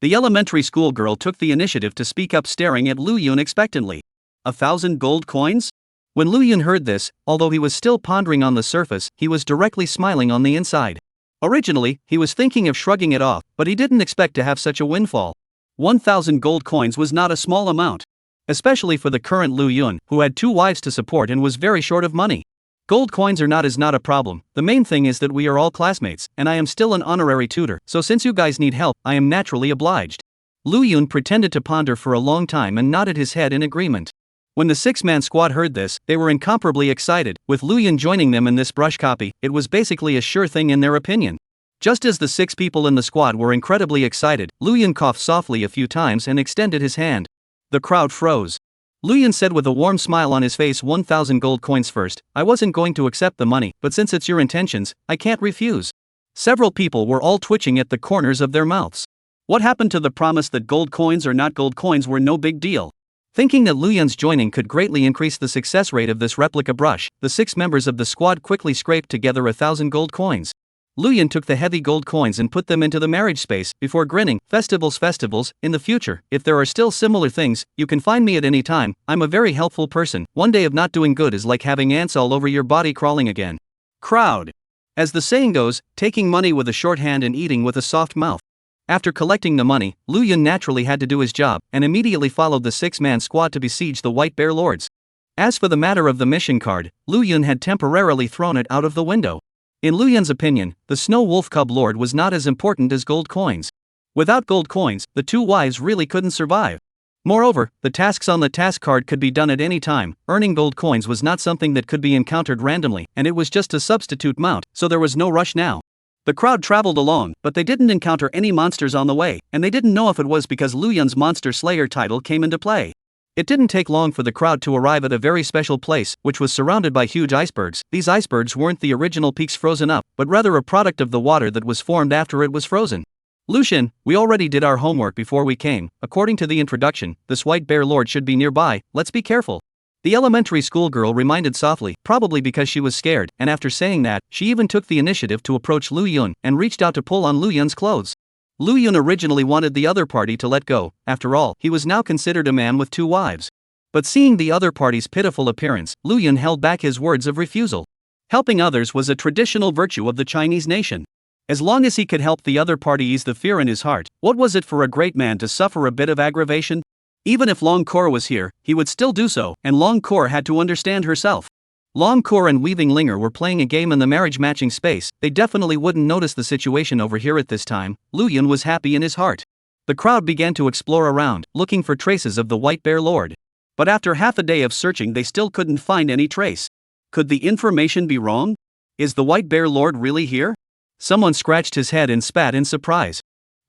The elementary school girl took the initiative to speak up, staring at Luyun expectantly. 1,000 gold coins? When Luyun heard this, although he was still pondering on the surface, he was directly smiling on the inside. Originally, he was thinking of shrugging it off, but he didn't expect to have such a windfall. 1,000 gold coins was not a small amount. Especially for the current Luyun, who had 2 wives to support and was very short of money. Gold coins or not is not a problem. The main thing is that we are all classmates, and I am still an honorary tutor, so since you guys need help, I am naturally obliged. Luyun pretended to ponder for a long time and nodded his head in agreement. When the 6-man squad heard this, they were incomparably excited. With Luyun joining them in this brush copy, it was basically a sure thing in their opinion. Just as the 6 people in the squad were incredibly excited, Luyun coughed softly a few times and extended his hand. The crowd froze. Luyun said with a warm smile on his face, 1,000 gold coins first. I wasn't going to accept the money, but since it's your intentions, I can't refuse. Several people were all twitching at the corners of their mouths. What happened to the promise that gold coins or not gold coins were no big deal? Thinking that Luyun's joining could greatly increase the success rate of this replica brush, the 6 members of the squad quickly scraped together 1,000 gold coins. Luyun took the heavy gold coins and put them into the marriage space, before grinning. Festivals, in the future, if there are still similar things, you can find me at any time. I'm a very helpful person. One day of not doing good is like having ants all over your body crawling again. Crowd. As the saying goes, taking money with a short hand and eating with a soft mouth. After collecting the money, Luyun naturally had to do his job, and immediately followed the 6-man squad to besiege the White Bear Lords. As for the matter of the mission card, Luyun had temporarily thrown it out of the window. In Luyun's opinion, the Snow Wolf Cub Lord was not as important as gold coins. Without gold coins, the 2 wives really couldn't survive. Moreover, the tasks on the task card could be done at any time. Earning gold coins was not something that could be encountered randomly, and it was just a substitute mount, so there was no rush now. The crowd traveled along, but they didn't encounter any monsters on the way, and they didn't know if it was because Luyun's Monster Slayer title came into play. It didn't take long for the crowd to arrive at a very special place, which was surrounded by huge icebergs. These icebergs weren't the original peaks frozen up, but rather a product of the water that was formed after it was frozen. Lucian, we already did our homework before we came. According to the introduction, this White Bear Lord should be nearby. Let's be careful. The elementary schoolgirl reminded softly, probably because she was scared, and after saying that, she even took the initiative to approach Luyun and reached out to pull on Luyun's clothes. Luyun originally wanted the other party to let go. After all, he was now considered a man with 2 wives. But seeing the other party's pitiful appearance, Luyun held back his words of refusal. Helping others was a traditional virtue of the Chinese nation. As long as he could help the other party ease the fear in his heart, what was it for a great man to suffer a bit of aggravation? Even if Long Kor was here, he would still do so, and Long Kor had to understand herself. Long Kor and Weaving Linger were playing a game in the marriage matching space. They definitely wouldn't notice the situation over here at this time. Luyun was happy in his heart. The crowd began to explore around, looking for traces of the White Bear Lord. But after half a day of searching, they still couldn't find any trace. Could the information be wrong? Is the White Bear Lord really here? Someone scratched his head and spat in surprise.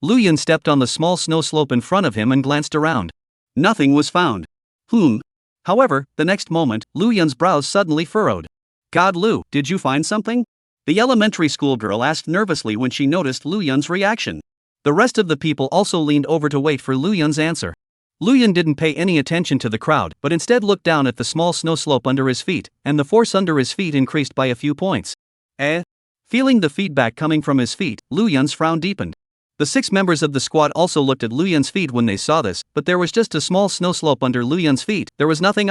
Luyun stepped on the small snow slope in front of him and glanced around. Nothing was found. However, the next moment, Luyun's brows suddenly furrowed. God Lu, did you find something? The elementary school girl asked nervously when she noticed Luyun's reaction. The rest of the people also leaned over to wait for Luyun's answer. Lu Yun didn't pay any attention to the crowd, but instead looked down at the small snow slope under his feet, and the force under his feet increased by a few points. Feeling the feedback coming from his feet, Lu Yun's frown deepened. The 6 members of the squad also looked at Lu Yun's feet when they saw this, but there was just a small snow slope under Lu Yun's feet. There was nothing.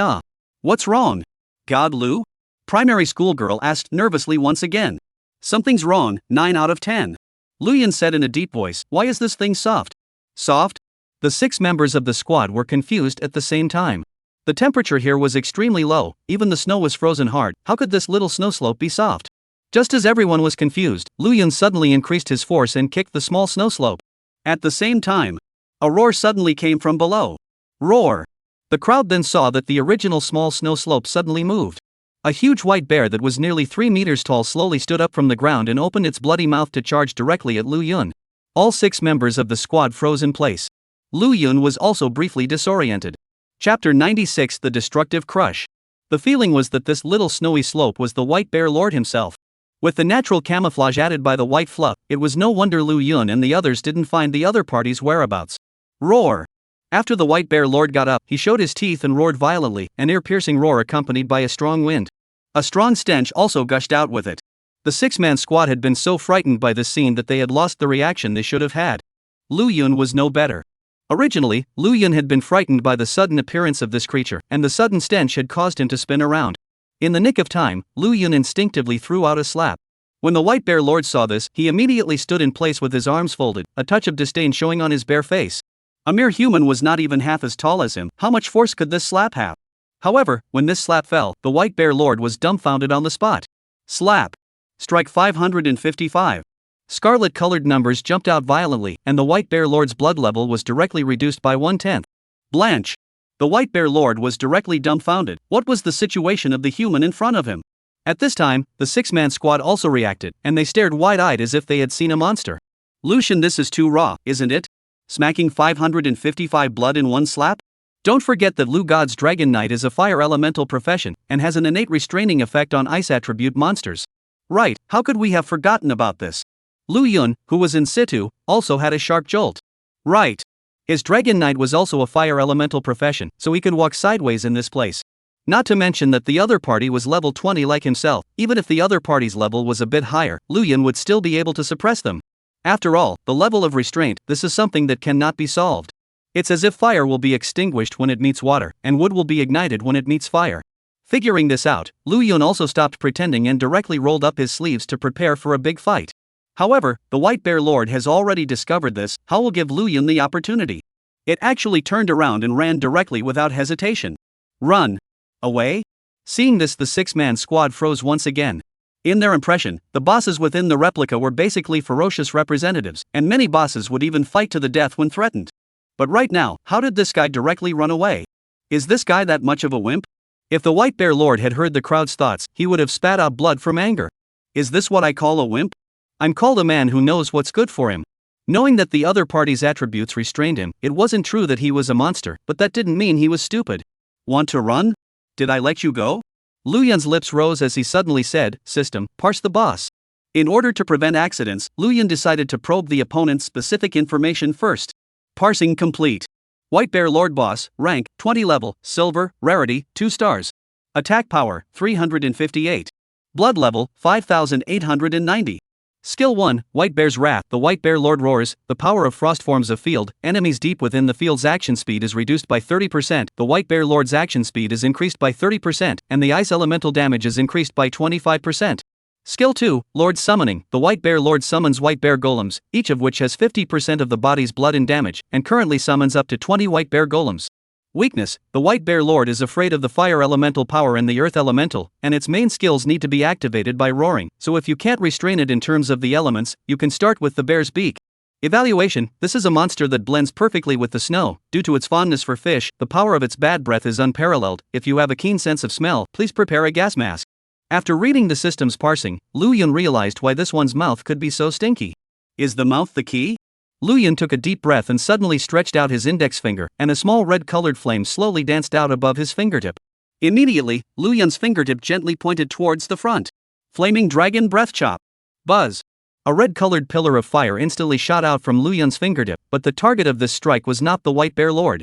What's wrong? God, Lu? Primary school girl asked nervously once again. Something's wrong, 9 out of 10. Lu Yun said in a deep voice, why is this thing soft? Soft? The 6 members of the squad were confused at the same time. The temperature here was extremely low, even the snow was frozen hard. How could this little snow slope be soft? Just as everyone was confused, Lu Yun suddenly increased his force and kicked the small snow slope. At the same time, a roar suddenly came from below. Roar! The crowd then saw that the original small snow slope suddenly moved. A huge white bear that was nearly 3 meters tall slowly stood up from the ground and opened its bloody mouth to charge directly at Lu Yun. All 6 members of the squad froze in place. Lu Yun was also briefly disoriented. Chapter 96: The Destructive Crush. The feeling was that this little snowy slope was the White Bear Lord himself. With the natural camouflage added by the white fluff, it was no wonder Lu Yun and the others didn't find the other party's whereabouts. Roar! After the White Bear Lord got up, he showed his teeth and roared violently, an ear-piercing roar accompanied by a strong wind. A strong stench also gushed out with it. The 6-man squad had been so frightened by this scene that they had lost the reaction they should have had. Lu Yun was no better. Originally, Lu Yun had been frightened by the sudden appearance of this creature, and the sudden stench had caused him to spin around. In the nick of time, Lu Yun instinctively threw out a slap. When the White Bear Lord saw this, he immediately stood in place with his arms folded, a touch of disdain showing on his bare face. A mere human was not even half as tall as him. How much force could this slap have? However, when this slap fell, the White Bear Lord was dumbfounded on the spot. Slap! Strike 555. Scarlet-colored numbers jumped out violently, and the White Bear Lord's blood level was directly reduced by 1/10. Blanche! The White Bear Lord was directly dumbfounded. What was the situation of the human in front of him? At this time, the 6-man squad also reacted, and they stared wide-eyed as if they had seen a monster. Lucian, this is too raw, isn't it? Smacking 555 blood in one slap? Don't forget that Lu God's Dragon Knight is a fire elemental profession, and has an innate restraining effect on ice attribute monsters. Right, how could we have forgotten about this? Lu Yun, who was in situ, also had a sharp jolt. Right. His Dragon Knight was also a fire elemental profession, so he could walk sideways in this place. Not to mention that the other party was level 20 like himself. Even if the other party's level was a bit higher, Lu Yun would still be able to suppress them. After all, the level of restraint, this is something that cannot be solved. It's as if fire will be extinguished when it meets water, and wood will be ignited when it meets fire. Figuring this out, Lu Yun also stopped pretending and directly rolled up his sleeves to prepare for a big fight. However, the White Bear Lord has already discovered this. How will give Lu Yun the opportunity? It actually turned around and ran directly without hesitation. Run! Away? Seeing this, the 6-man squad froze once again. In their impression, the bosses within the replica were basically ferocious representatives, and many bosses would even fight to the death when threatened. But right now, how did this guy directly run away? Is this guy that much of a wimp? If the White Bear Lord had heard the crowd's thoughts, he would have spat out blood from anger. Is this what I call a wimp? I'm called a man who knows what's good for him. Knowing that the other party's attributes restrained him, it wasn't true that he was a monster, but that didn't mean he was stupid. Want to run? Did I let you go? Lu Yun's lips rose as he suddenly said, System, parse the boss. In order to prevent accidents, Lu Yun decided to probe the opponent's specific information first. Parsing complete. White Bear Lord Boss, rank, 20 level, silver, rarity, 2 stars. Attack power, 358. Blood level, 5890. Skill 1, White Bear's Wrath. The White Bear Lord roars, the power of frost forms a field, enemies deep within the field's action speed is reduced by 30%, the White Bear Lord's action speed is increased by 30%, and the ice elemental damage is increased by 25%. Skill 2, Lord Summoning. The White Bear Lord summons White Bear Golems, each of which has 50% of the body's blood and damage, and currently summons up to 20 White Bear Golems. Weakness, the White Bear Lord is afraid of the fire elemental power and the earth elemental, and its main skills need to be activated by roaring, so if you can't restrain it in terms of the elements, you can start with the bear's beak. Evaluation, this is a monster that blends perfectly with the snow. Due to its fondness for fish, the power of its bad breath is unparalleled. If you have a keen sense of smell, please prepare a gas mask. After reading the system's parsing, Lu Yun realized why this one's mouth could be so stinky. Is the mouth the key? Lu Yun took a deep breath and suddenly stretched out his index finger, and a small red-colored flame slowly danced out above his fingertip. Immediately, Lu Yun's fingertip gently pointed towards the front. Flaming Dragon Breath Chop. Buzz. A red-colored pillar of fire instantly shot out from Lu Yun's fingertip, but the target of this strike was not the White Bear Lord.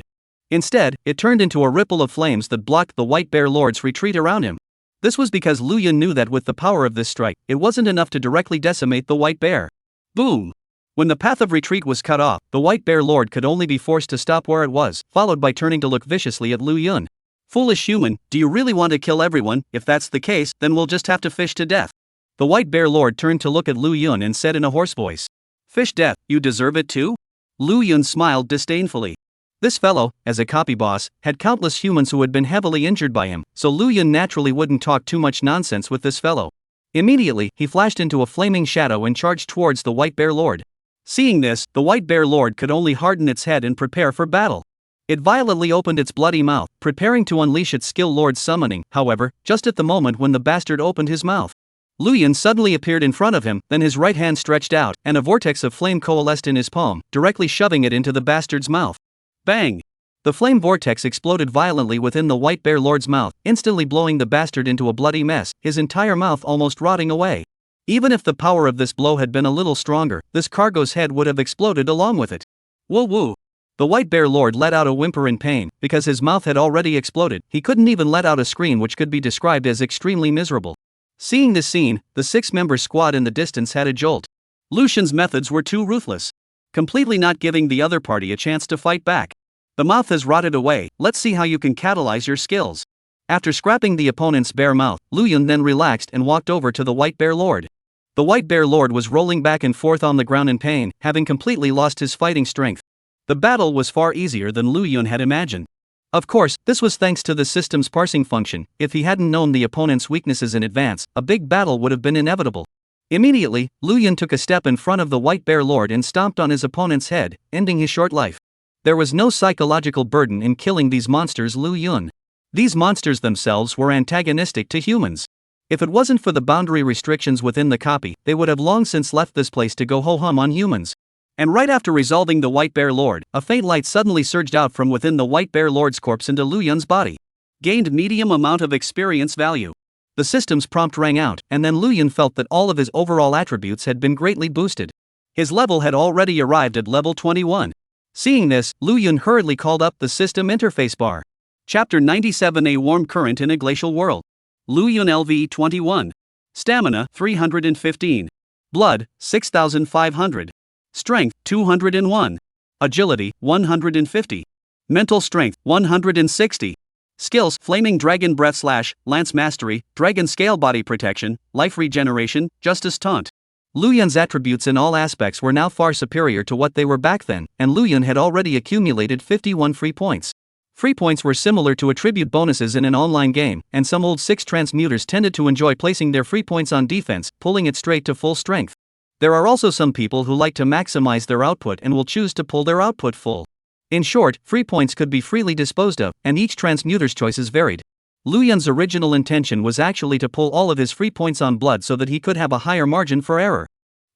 Instead, it turned into a ripple of flames that blocked the White Bear Lord's retreat around him. This was because Lu Yun knew that with the power of this strike, it wasn't enough to directly decimate the White Bear. Boom! When the path of retreat was cut off, the White Bear Lord could only be forced to stop where it was, followed by turning to look viciously at Lu Yun. Foolish human, do you really want to kill everyone? If that's the case, then we'll just have to fish to death. The White Bear Lord turned to look at Lu Yun and said in a hoarse voice. Fish death, you deserve it too? Lu Yun smiled disdainfully. This fellow, as a copy boss, had countless humans who had been heavily injured by him, so Lu Yun naturally wouldn't talk too much nonsense with this fellow. Immediately, he flashed into a flaming shadow and charged towards the White Bear Lord. Seeing this, the White Bear Lord could only harden its head and prepare for battle. It violently opened its bloody mouth, preparing to unleash its skill Lord summoning. However, just at the moment when the bastard opened his mouth, Lu Yun suddenly appeared in front of him, then his right hand stretched out, and a vortex of flame coalesced in his palm, directly shoving it into the bastard's mouth. Bang! The flame vortex exploded violently within the White Bear Lord's mouth, instantly blowing the bastard into a bloody mess, his entire mouth almost rotting away. Even if the power of this blow had been a little stronger, this cargo's head would have exploded along with it. Woo woo! The White Bear Lord let out a whimper in pain, because his mouth had already exploded. He couldn't even let out a scream which could be described as extremely miserable. Seeing this scene, the 6-member squad in the distance had a jolt. Lu Yun's methods were too ruthless, completely not giving the other party a chance to fight back. The mouth has rotted away, let's see how you can catalyze your skills. After scrapping the opponent's bare mouth, Lu Yun then relaxed and walked over to the White Bear Lord. The White Bear Lord was rolling back and forth on the ground in pain, having completely lost his fighting strength. The battle was far easier than Lu Yun had imagined. Of course, this was thanks to the system's parsing function. If he hadn't known the opponent's weaknesses in advance, a big battle would have been inevitable. Immediately, Lu Yun took a step in front of the White Bear Lord and stomped on his opponent's head, ending his short life. There was no psychological burden in killing these monsters Lu Yun. These monsters themselves were antagonistic to humans. If it wasn't for the boundary restrictions within the copy, they would have long since left this place to go ho-hum on humans. And right after resolving the White Bear Lord, a faint light suddenly surged out from within the White Bear Lord's corpse into Lu Yun's body. Gained medium amount of experience value. The system's prompt rang out, and then Lu Yun felt that all of his overall attributes had been greatly boosted. His level had already arrived at level 21. Seeing this, Lu Yun hurriedly called up the system interface bar. Chapter 97: A Warm Current in a Glacial World. Lu Yun LV 21. Stamina 315. Blood 6500. Strength 201. Agility 150. Mental strength 160. Skills: Flaming Dragon Breath / Lance Mastery, Dragon Scale Body Protection, Life Regeneration, Justice Taunt. Lu Yun's attributes in all aspects were now far superior to what they were back then, and Lu Yun had already accumulated 51 free points. Free points were similar to attribute bonuses in an online game, and some old 6 transmuters tended to enjoy placing their free points on defense, pulling it straight to full strength. There are also some people who like to maximize their output and will choose to pull their output full. In short, free points could be freely disposed of, and each transmuter's choices varied. Lu Yun's original intention was actually to pull all of his free points on blood so that he could have a higher margin for error.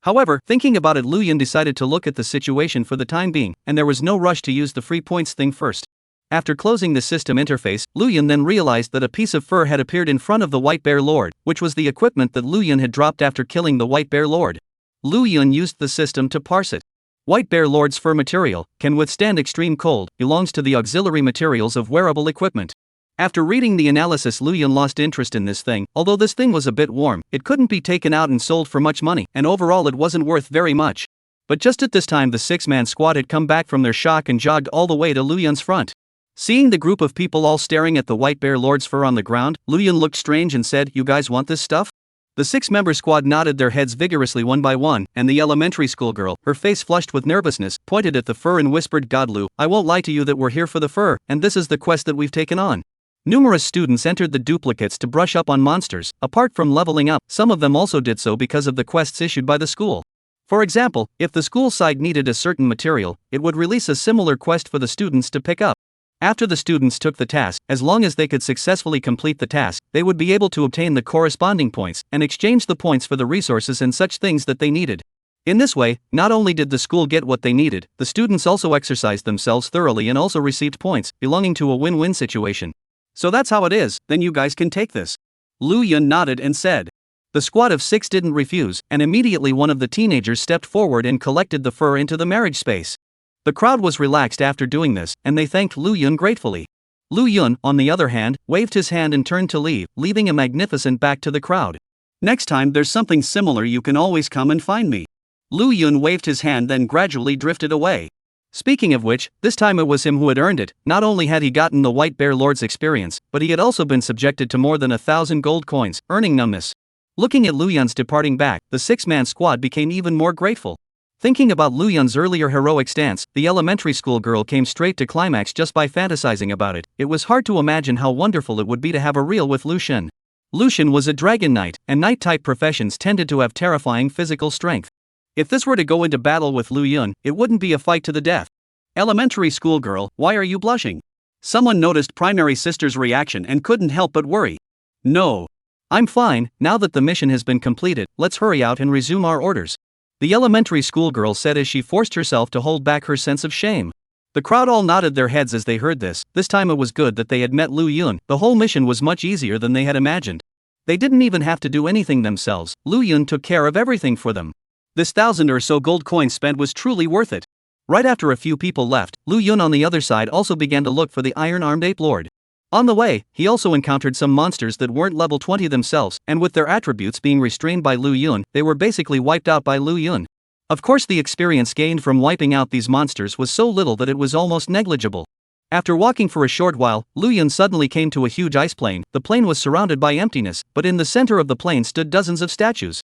However, thinking about it, Lu Yun decided to look at the situation for the time being, and there was no rush to use the free points thing first. After closing the system interface, Lu Yun then realized that a piece of fur had appeared in front of the White Bear Lord, which was the equipment that Lu Yun had dropped after killing the White Bear Lord. Lu Yun used the system to parse it. White Bear Lord's fur material can withstand extreme cold, belongs to the auxiliary materials of wearable equipment. After reading the analysis, Lu Yun lost interest in this thing. Although this thing was a bit warm, it couldn't be taken out and sold for much money, and overall it wasn't worth very much. But just at this time, the 6-man squad had come back from their shock and jogged all the way to Lu Yun's front. Seeing the group of people all staring at the White Bear Lord's fur on the ground, Lu Yun looked strange and said, "You guys want this stuff?" The 6-member squad nodded their heads vigorously one by one, and the elementary school girl, her face flushed with nervousness, pointed at the fur and whispered, "God, Lu, I won't lie to you that we're here for the fur, and this is the quest that we've taken on." Numerous students entered the duplicates to brush up on monsters. Apart from leveling up, some of them also did so because of the quests issued by the school. For example, if the school side needed a certain material, it would release a similar quest for the students to pick up. After the students took the task, as long as they could successfully complete the task, they would be able to obtain the corresponding points and exchange the points for the resources and such things that they needed. In this way, not only did the school get what they needed, the students also exercised themselves thoroughly and also received points, belonging to a win-win situation. "So that's how it is, then you guys can take this." Lu Yun nodded and said. The squad of 6 didn't refuse, and immediately one of the teenagers stepped forward and collected the fur into the marriage space. The crowd was relaxed after doing this, and they thanked Lu Yun gratefully. Lu Yun, on the other hand, waved his hand and turned to leave, leaving a magnificent back to the crowd. Next time there's something similar, you can always come and find me. Lu Yun waved his hand, then gradually drifted away. Speaking of which, this time it was him who had earned it. Not only had he gotten the White Bear Lord's experience, but he had also been subjected to more than 1,000 gold coins, earning numbness. Looking at Lu Yun's departing back, the 6-man squad became even more grateful. Thinking about Lu Yun's earlier heroic stance, the elementary school girl came straight to climax just by fantasizing about it. It was hard to imagine how wonderful it would be to have a reel with Lu Xun. Lu Xun was a dragon knight, and knight-type professions tended to have terrifying physical strength. If this were to go into battle with Lu Yun, it wouldn't be a fight to the death. Elementary school girl, why are you blushing? Someone noticed primary sister's reaction and couldn't help but worry. No. I'm fine, now that the mission has been completed, let's hurry out and resume our orders. The elementary school girl said as she forced herself to hold back her sense of shame. The crowd all nodded their heads as they heard this. This time it was good that they had met Lu Yun. The whole mission was much easier than they had imagined. They didn't even have to do anything themselves. Lu Yun took care of everything for them. This 1,000 or so gold coins spent was truly worth it. Right after a few people left, Lu Yun on the other side also began to look for the iron-armed ape lord. On the way, he also encountered some monsters that weren't level 20 themselves, and with their attributes being restrained by Lu Yun, they were basically wiped out by Lu Yun. Of course, the experience gained from wiping out these monsters was so little that it was almost negligible. After walking for a short while, Lu Yun suddenly came to a huge ice plain. The plain was surrounded by emptiness, but in the center of the plain stood dozens of statues.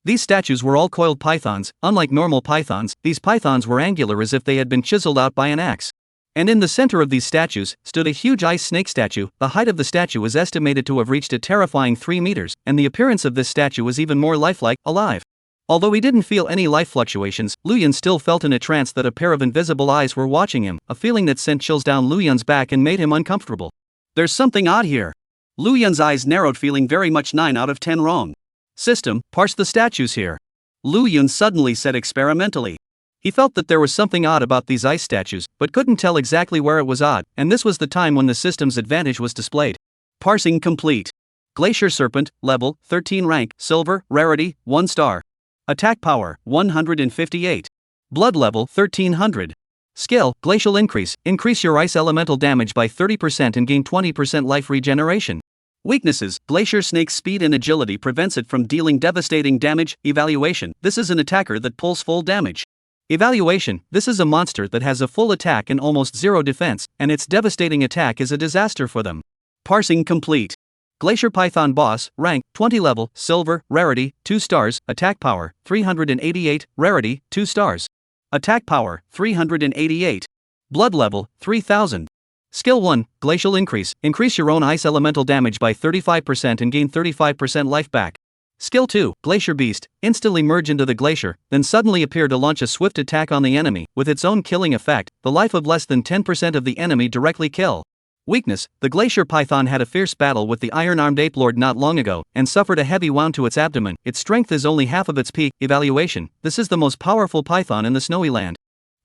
These statues were all coiled pythons. Unlike normal pythons, these pythons were angular as if they had been chiseled out by an axe. And in the center of these statues stood a huge ice snake statue. The height of the statue was estimated to have reached a terrifying 3 meters, and the appearance of this statue was even more lifelike, alive. Although he didn't feel any life fluctuations, Lu Yun still felt in a trance that a pair of invisible eyes were watching him, a feeling that sent chills down Lu Yun's back and made him uncomfortable. There's something odd here. Lu Yun's eyes narrowed, feeling very much 9 out of 10 wrong. System, parse the statues here. Lu Yun suddenly said experimentally. He felt that there was something odd about these ice statues, but couldn't tell exactly where it was odd, and this was the time when the system's advantage was displayed. Parsing complete. Glacier Serpent, level, 13 rank, silver, rarity, 1 star. Attack power, 158. Blood level, 1300. Skill, Glacial Increase, increase your ice elemental damage by 30% and gain 20% life regeneration. Weaknesses, Glacier Snake's speed and agility prevents it from dealing devastating damage. Evaluation, this is an attacker that pulls full damage. Evaluation, this is a monster that has a full attack and almost zero defense, and its devastating attack is a disaster for them. Parsing complete. Glacier Python Boss, rank, 20 level, silver, rarity, 2 stars, attack power, 388, rarity, 2 stars. Attack power, 388. Blood level, 3000. Skill 1, Glacial Increase, increase your own ice elemental damage by 35% and gain 35% life back. Skill 2, Glacier Beast, instantly merge into the glacier, then suddenly appear to launch a swift attack on the enemy. With its own killing effect, the life of less than 10% of the enemy directly kill. Weakness, the Glacier Python had a fierce battle with the iron-armed ape lord not long ago, and suffered a heavy wound to its abdomen. Its strength is only half of its peak. Evaluation, this is the most powerful python in the snowy land.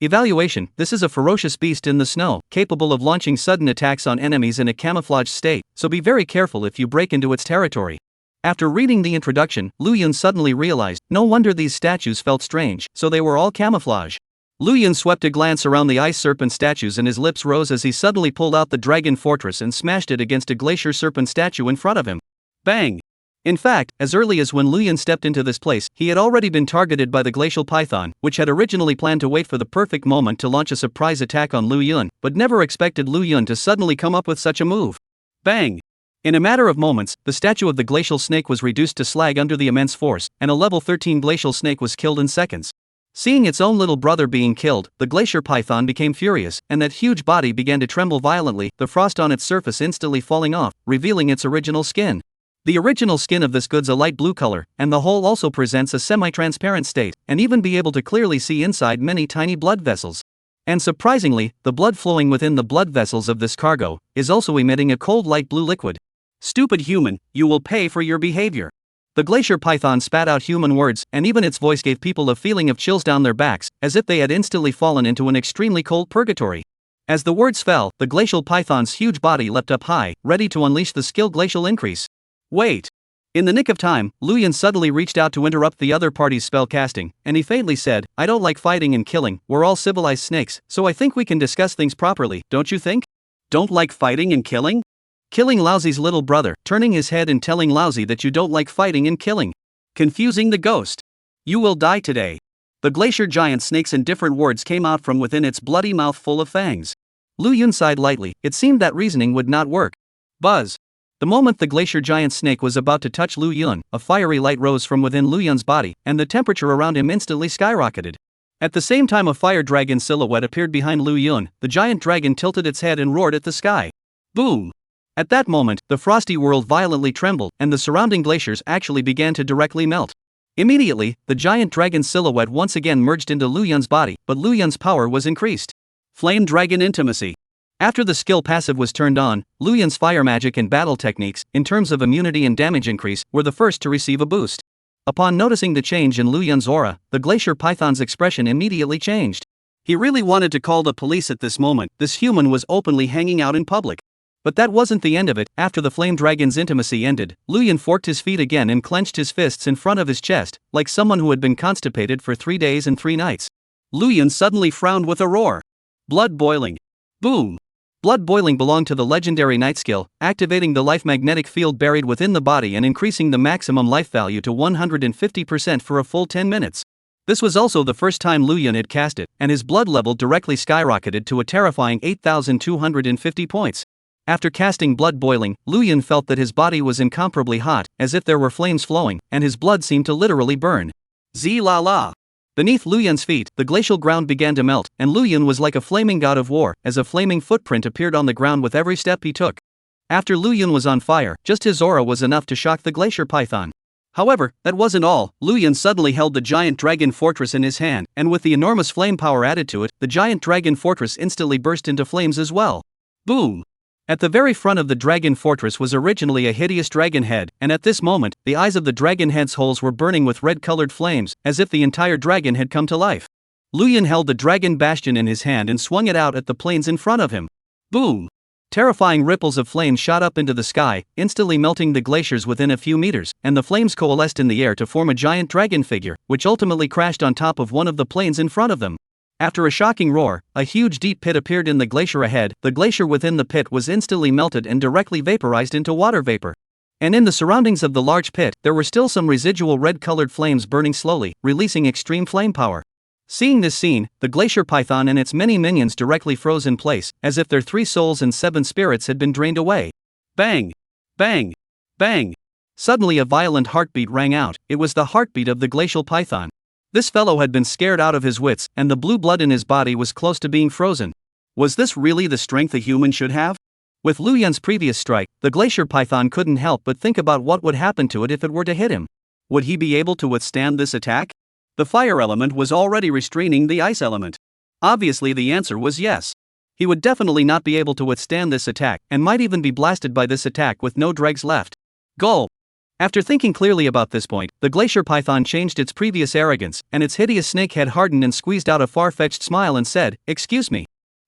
Evaluation, this is a ferocious beast in the snow, capable of launching sudden attacks on enemies in a camouflaged state, so be very careful if you break into its territory. After reading the introduction, Lu Yun suddenly realized, no wonder these statues felt strange, so they were all camouflage. Lu Yun swept a glance around the ice serpent statues and his lips rose as he suddenly pulled out the dragon fortress and smashed it against a glacier serpent statue in front of him. Bang! In fact, as early as when Lu Yun stepped into this place, he had already been targeted by the glacial python, which had originally planned to wait for the perfect moment to launch a surprise attack on Lu Yun, but never expected Lu Yun to suddenly come up with such a move. Bang! In a matter of moments, the statue of the glacial snake was reduced to slag under the immense force, and a level 13 glacial snake was killed in seconds. Seeing its own little brother being killed, the glacier python became furious, and that huge body began to tremble violently, the frost on its surface instantly falling off, revealing its original skin. The original skin of this good's a light blue color, and the whole also presents a semi-transparent state, and even be able to clearly see inside many tiny blood vessels. And surprisingly, the blood flowing within the blood vessels of this cargo is also emitting a cold light blue liquid. Stupid human, you will pay for your behavior. The glacier python spat out human words, and even its voice gave people a feeling of chills down their backs, as if they had instantly fallen into an extremely cold purgatory. As the words fell, the glacial python's huge body leapt up high, ready to unleash the skill Glacial Increase. Wait! In the nick of time, Lu Yun suddenly reached out to interrupt the other party's spell casting, and he faintly said, "I don't like fighting and killing, we're all civilized snakes, so I think we can discuss things properly, don't you think?" Don't like fighting and killing? Killing Lousy's little brother, turning his head and telling Lousy that you don't like fighting and killing. Confusing the ghost. You will die today. The glacier giant snake's indifferent words came out from within its bloody mouth full of fangs. Lu Yun sighed lightly, it seemed that reasoning would not work. Buzz. The moment the glacier giant snake was about to touch Lu Yun, a fiery light rose from within Lu Yun's body, and the temperature around him instantly skyrocketed. At the same time a fire dragon silhouette appeared behind Lu Yun, the giant dragon tilted its head and roared at the sky. Boom! At that moment, the frosty world violently trembled, and the surrounding glaciers actually began to directly melt. Immediately, the giant dragon silhouette once again merged into Lu Yun's body, but Lu Yun's power was increased. Flame Dragon Intimacy. After the skill passive was turned on, Lu Yun's fire magic and battle techniques, in terms of immunity and damage increase, were the first to receive a boost. Upon noticing the change in Lu Yun's aura, the glacier python's expression immediately changed. He really wanted to call the police at this moment. This human was openly hanging out in public. But that wasn't the end of it. After the flame dragon's intimacy ended, Lu Yun forked his feet again and clenched his fists in front of his chest, like someone who had been constipated for 3 days and 3 nights. Lu Yun suddenly frowned with a roar. Blood boiling. Boom! Blood boiling belonged to the legendary night skill, activating the life magnetic field buried within the body and increasing the maximum life value to 150% for a full 10 minutes. This was also the first time Lu Yun had cast it, and his blood level directly skyrocketed to a terrifying 8,250 points. After casting blood boiling, Lu Yun felt that his body was incomparably hot, as if there were flames flowing, and his blood seemed to literally burn. Z-la-la! Beneath Lu Yun's feet, the glacial ground began to melt, and Lu Yun was like a flaming god of war, as a flaming footprint appeared on the ground with every step he took. After Lu Yun was on fire, just his aura was enough to shock the glacier python. However, that wasn't all. Lu Yun suddenly held the giant dragon fortress in his hand, and with the enormous flame power added to it, the giant dragon fortress instantly burst into flames as well. Boom! At the very front of the dragon fortress was originally a hideous dragon head, and at this moment, the eyes of the dragon head's holes were burning with red-colored flames, as if the entire dragon had come to life. Lu Yun held the dragon bastion in his hand and swung it out at the plains in front of him. Boom! Terrifying ripples of flames shot up into the sky, instantly melting the glaciers within a few meters, and the flames coalesced in the air to form a giant dragon figure, which ultimately crashed on top of one of the plains in front of them. After a shocking roar, a huge deep pit appeared in the glacier ahead. The glacier within the pit was instantly melted and directly vaporized into water vapor. And in the surroundings of the large pit, there were still some residual red-colored flames burning slowly, releasing extreme flame power. Seeing this scene, the glacier python and its many minions directly froze in place, as if their 3 souls and 7 spirits had been drained away. Bang! Bang! Bang! Suddenly a violent heartbeat rang out. It was the heartbeat of the glacial python. This fellow had been scared out of his wits, and the blue blood in his body was close to being frozen. Was this really the strength a human should have? With Lu Yun's previous strike, the glacier python couldn't help but think about what would happen to it if it were to hit him. Would he be able to withstand this attack? The fire element was already restraining the ice element. Obviously the answer was yes. He would definitely not be able to withstand this attack, and might even be blasted by this attack with no dregs left. Gulp! After thinking clearly about this point, the glacier python changed its previous arrogance, and its hideous snake head hardened and squeezed out a far-fetched smile and said, "Excuse me."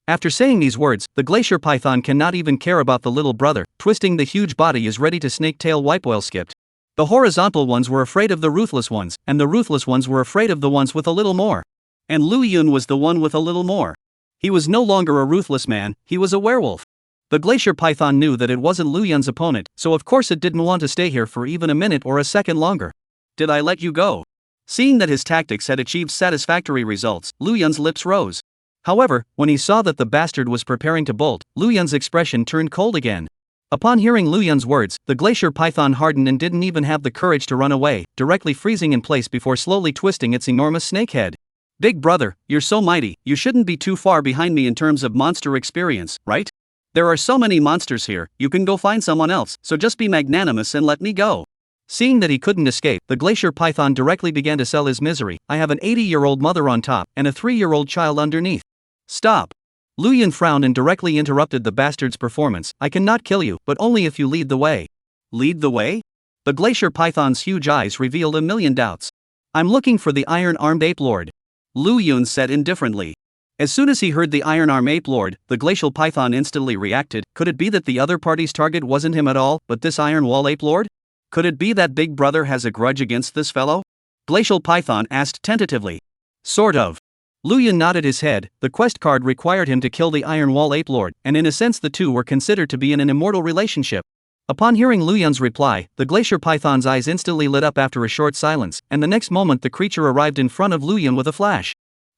After saying these words, the glacier python cannot even care about the little brother, twisting the huge body is ready to snake-tail wipe oil skipped. The horizontal ones were afraid of the ruthless ones, and the ruthless ones were afraid of the ones with a little more. And Lu Yun was the one with a little more. He was no longer a ruthless man, he was a werewolf. The glacier python knew that it wasn't Lu Yun's opponent, so of course it didn't want to stay here for even a minute or a second longer. Did I let you go? Seeing that his tactics had achieved satisfactory results, Lu Yun's lips rose. However, when he saw that the bastard was preparing to bolt, Lu Yun's expression turned cold again. Upon hearing Lu Yun's words, the glacier python hardened and didn't even have the courage to run away, directly freezing in place before slowly twisting its enormous snake head. Big brother, you're so mighty, you shouldn't be too far behind me in terms of monster experience, right? There are so many monsters here, you can go find someone else, so just be magnanimous and let me go. Seeing that he couldn't escape, the glacier python directly began to sell his misery. I have an 80-year-old mother on top, and a 3-year-old child underneath. Stop. Lu Yun frowned and directly interrupted the bastard's performance. I cannot kill you, but only if you lead the way. Lead the way? The glacier python's huge eyes revealed a million doubts. I'm looking for the iron-armed ape lord. Lu Yun said indifferently. As soon as he heard the iron-armed ape lord, the glacial python instantly reacted. Could it be that the other party's target wasn't him at all, but this iron wall ape lord? Could it be that Big Brother has a grudge against this fellow? Glacial Python asked tentatively. Sort of. Luyan nodded his head. The quest card required him to kill the Iron Wall Ape Lord, and in a sense the two were considered to be in an immortal relationship. Upon hearing Luyan's reply, the Glacier Python's eyes instantly lit up after a short silence, and the next moment the creature arrived in front of Luyan with a flash.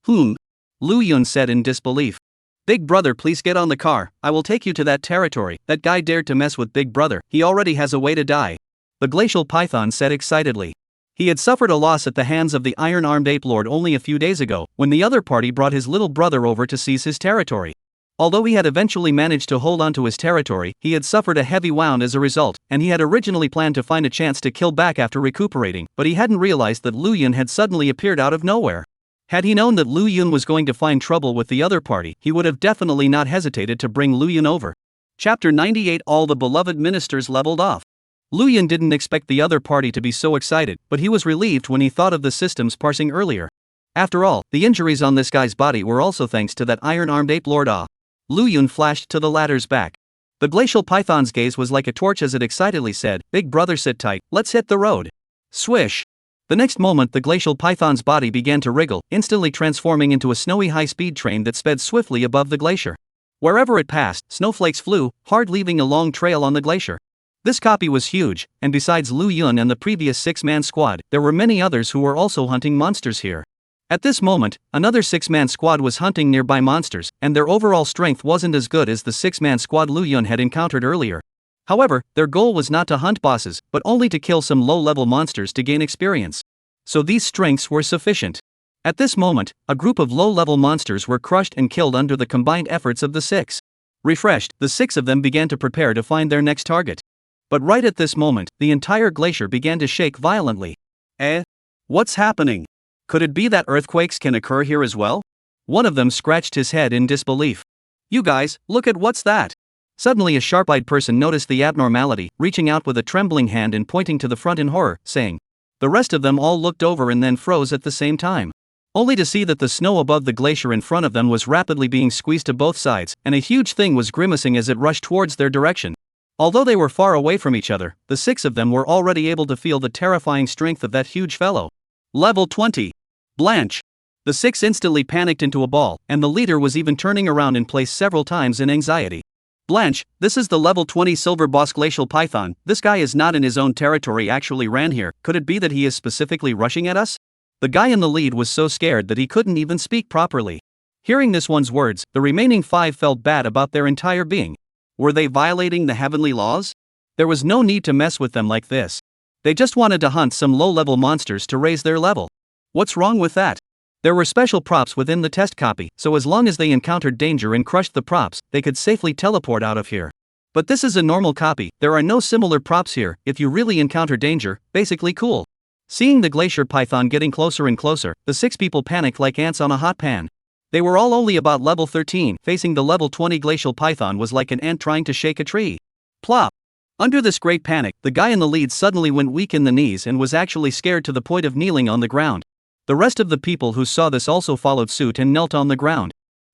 Luyan said in disbelief. Big Brother, please get on the car, I will take you to that territory. That guy dared to mess with Big Brother, he already has a way to die. The Glacial Python said excitedly. He had suffered a loss at the hands of the Iron-Armed Ape Lord only a few days ago, when the other party brought his little brother over to seize his territory. Although he had eventually managed to hold onto his territory, he had suffered a heavy wound as a result, and he had originally planned to find a chance to kill back after recuperating, but he hadn't realized that Luyan had suddenly appeared out of nowhere. Had he known that Luyan was going to find trouble with the other party, he would have definitely not hesitated to bring Luyan over. Chapter 98. All the beloved ministers leveled off. Luyan didn't expect the other party to be so excited, but he was relieved when he thought of the systems parsing earlier. After all, the injuries on this guy's body were also thanks to that Iron-Armed Ape Lord. Luyan flashed to the ladder's back. The Glacial Python's gaze was like a torch as it excitedly said, Big Brother, sit tight, let's hit the road. Swish! The next moment the Glacial Python's body began to wriggle, instantly transforming into a snowy high-speed train that sped swiftly above the glacier. Wherever it passed, snowflakes flew, hard, leaving a long trail on the glacier. This copy was huge, and besides Luyan and the previous 6-man squad, there were many others who were also hunting monsters here. At this moment, another 6-man squad was hunting nearby monsters, and their overall strength wasn't as good as the 6-man squad Luyan had encountered earlier. However, their goal was not to hunt bosses, but only to kill some low-level monsters to gain experience. So these strengths were sufficient. At this moment, a group of low-level monsters were crushed and killed under the combined efforts of the 6. Refreshed, the 6 of them began to prepare to find their next target. But right at this moment, the entire glacier began to shake violently. What's happening? Could it be that earthquakes can occur here as well? One of them scratched his head in disbelief. You guys, look at what's that? Suddenly a sharp-eyed person noticed the abnormality, reaching out with a trembling hand and pointing to the front in horror, saying. The rest of them all looked over and then froze at the same time. Only to see that the snow above the glacier in front of them was rapidly being squeezed to both sides, and a huge thing was grimacing as it rushed towards their direction. Although they were far away from each other, the 6 of them were already able to feel the terrifying strength of that huge fellow. Level 20. Blanche. The 6 instantly panicked into a ball, and the leader was even turning around in place several times in anxiety. Blanche, this is the level 20 silver boss Glacial Python. This guy is not in his own territory, actually ran here. Could it be that he is specifically rushing at us? The guy in the lead was so scared that he couldn't even speak properly. Hearing this one's words, the remaining 5 felt bad about their entire being. Were they violating the heavenly laws? There was no need to mess with them like this. They just wanted to hunt some low-level monsters to raise their level. What's wrong with that? There were special props within the test copy, so as long as they encountered danger and crushed the props, they could safely teleport out of here. But this is a normal copy, there are no similar props here. If you really encounter danger, basically cool. Seeing the Glacier Python getting closer and closer, the 6 people panicked like ants on a hot pan. They were all only about level 13, facing the level 20 Glacial Python was like an ant trying to shake a tree. Plop! Under this great panic, the guy in the lead suddenly went weak in the knees and was actually scared to the point of kneeling on the ground. The rest of the people who saw this also followed suit and knelt on the ground.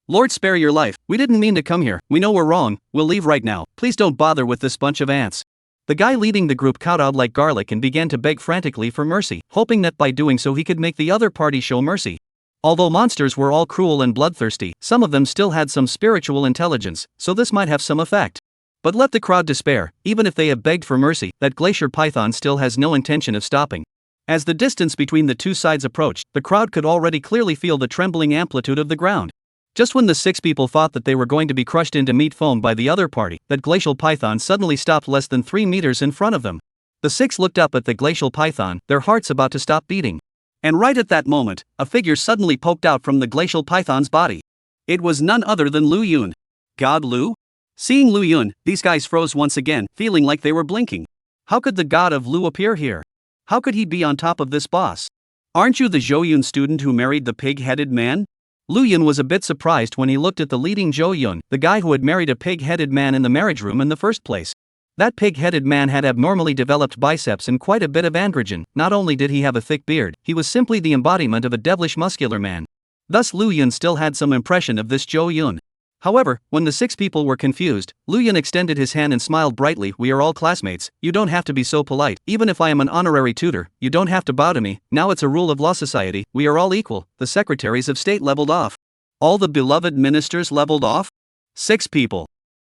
Lord, spare your life, we didn't mean to come here, we know we're wrong, we'll leave right now, please don't bother with this bunch of ants. The guy leading the group kowtowed like garlic and began to beg frantically for mercy, hoping that by doing so he could make the other party show mercy. Although monsters were all cruel and bloodthirsty, some of them still had some spiritual intelligence, so this might have some effect. But let the crowd despair, even if they have begged for mercy, that Glacier Python still has no intention of stopping. As the distance between the two sides approached, the crowd could already clearly feel the trembling amplitude of the ground. Just when the 6 people thought that they were going to be crushed into meat foam by the other party, that Glacial Python suddenly stopped less than 3 meters in front of them. The 6 looked up at the Glacial Python, their hearts about to stop beating. And right at that moment, a figure suddenly poked out from the Glacial Python's body. It was none other than Luyan. God Lu? Seeing Luyan, these guys froze once again, feeling like they were blinking. How could the god of Lu appear here? How could he be on top of this boss? Aren't you the Zhou student who married the pig-headed man? Luyan was a bit surprised when he looked at the leading Zhou, the guy who had married a pig-headed man in the marriage room in the first place. That pig-headed man had abnormally developed biceps and quite a bit of androgen. Not only did he have a thick beard, he was simply the embodiment of a devilish muscular man. Thus Luyan still had some impression of this Zhou. However, when the 6 people were confused, Lu Yun extended his hand and smiled brightly. "We are all classmates, you don't have to be so polite. Even if I am an honorary tutor, you don't have to bow to me. Now it's a rule of law society, we are all equal." The secretaries of state leveled off. All the beloved ministers leveled off? 6 people.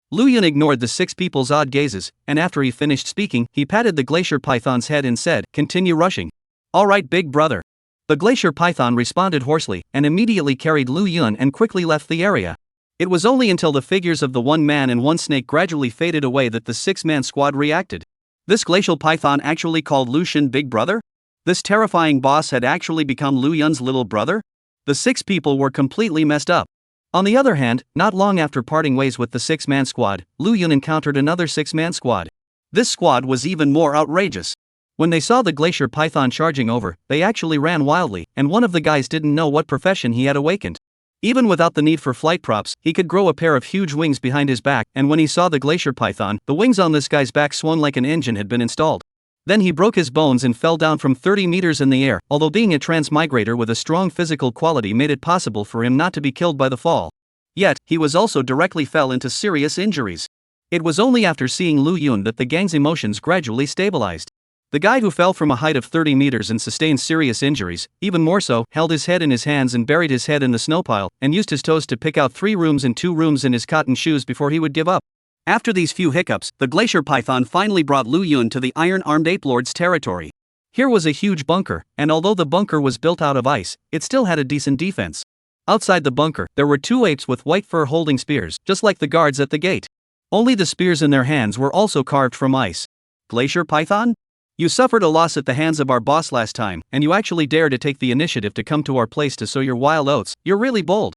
Lu Yun ignored the 6 people's odd gazes, and after he finished speaking, he patted the glacier python's head and said, "Continue rushing." "Alright, big brother." The glacier python responded hoarsely, and immediately carried Lu Yun and quickly left the area. It was only until the figures of the 1 man and 1 snake gradually faded away that the 6-man squad reacted. This glacial python actually called Lu Xun big brother? This terrifying boss had actually become Lu Yun's little brother? The 6 people were completely messed up. On the other hand, not long after parting ways with the 6-man squad, Lu Yun encountered another 6-man squad. This squad was even more outrageous. When they saw the glacier python charging over, they actually ran wildly, and one of the guys didn't know what profession he had awakened. Even without the need for flight props, he could grow a pair of huge wings behind his back, and when he saw the glacier python, the wings on this guy's back swung like an engine had been installed. Then he broke his bones and fell down from 30 meters in the air, although being a transmigrator with a strong physical quality made it possible for him not to be killed by the fall. Yet, he was also directly fell into serious injuries. It was only after seeing Lu Yun that the gang's emotions gradually stabilized. The guy who fell from a height of 30 meters and sustained serious injuries, even more so, held his head in his hands and buried his head in the snow pile, and used his toes to pick out 3 rooms and 2 rooms in his cotton shoes before he would give up. After these few hiccups, the glacier python finally brought Lu Yun to the iron-armed ape lord's territory. Here was a huge bunker, and although the bunker was built out of ice, it still had a decent defense. Outside the bunker, there were 2 apes with white fur holding spears, just like the guards at the gate. Only the spears in their hands were also carved from ice. Glacier python? You suffered a loss at the hands of our boss last time, and you actually dare to take the initiative to come to our place to sow your wild oats. You're really bold.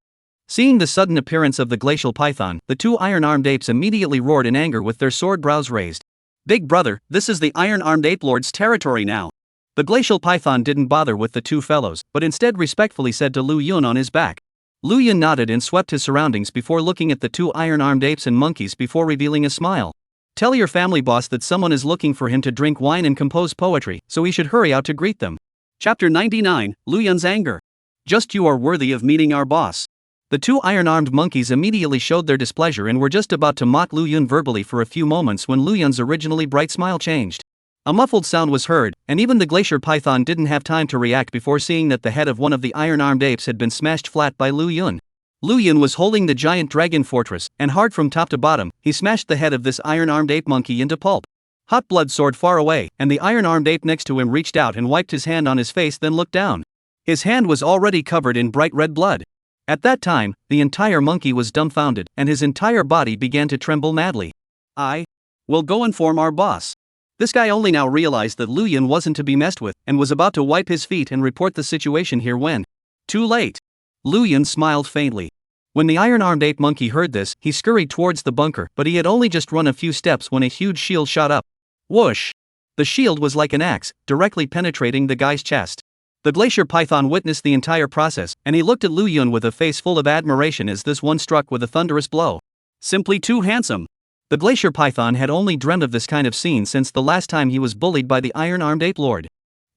Seeing the sudden appearance of the glacial python, the 2 iron-armed apes immediately roared in anger with their sword brows raised. "Big brother, this is the iron-armed ape lord's territory now." The glacial python didn't bother with the 2 fellows, but instead respectfully said to Lu Yun on his back. Lu Yun nodded and swept his surroundings before looking at the 2 iron-armed apes and monkeys before revealing a smile. "Tell your family boss that someone is looking for him to drink wine and compose poetry, so he should hurry out to greet them." Chapter 99, Lu Yun's anger. "Just you are worthy of meeting our boss." The 2 iron-armed monkeys immediately showed their displeasure and were just about to mock Lu Yun verbally for a few moments when Lu Yun's originally bright smile changed. A muffled sound was heard, and even the glacier python didn't have time to react before seeing that the head of one of the iron-armed apes had been smashed flat by Lu Yun. Lu Yun was holding the giant dragon fortress, and hard from top to bottom, he smashed the head of this iron-armed ape monkey into pulp. Hot blood soared far away, and the iron-armed ape next to him reached out and wiped his hand on his face, then looked down. His hand was already covered in bright red blood. At that time, the entire monkey was dumbfounded, and his entire body began to tremble madly. "I will go inform our boss." This guy only now realized that Lu Yun wasn't to be messed with, and was about to wipe his feet and report the situation here when, too late. Lu Yun smiled faintly. When the iron-armed ape monkey heard this, he scurried towards the bunker, but he had only just run a few steps when a huge shield shot up. Whoosh! The shield was like an axe, directly penetrating the guy's chest. The glacier python witnessed the entire process, and he looked at Lu Yun with a face full of admiration as this one struck with a thunderous blow. Simply too handsome. The glacier python had only dreamt of this kind of scene since the last time he was bullied by the iron-armed ape lord.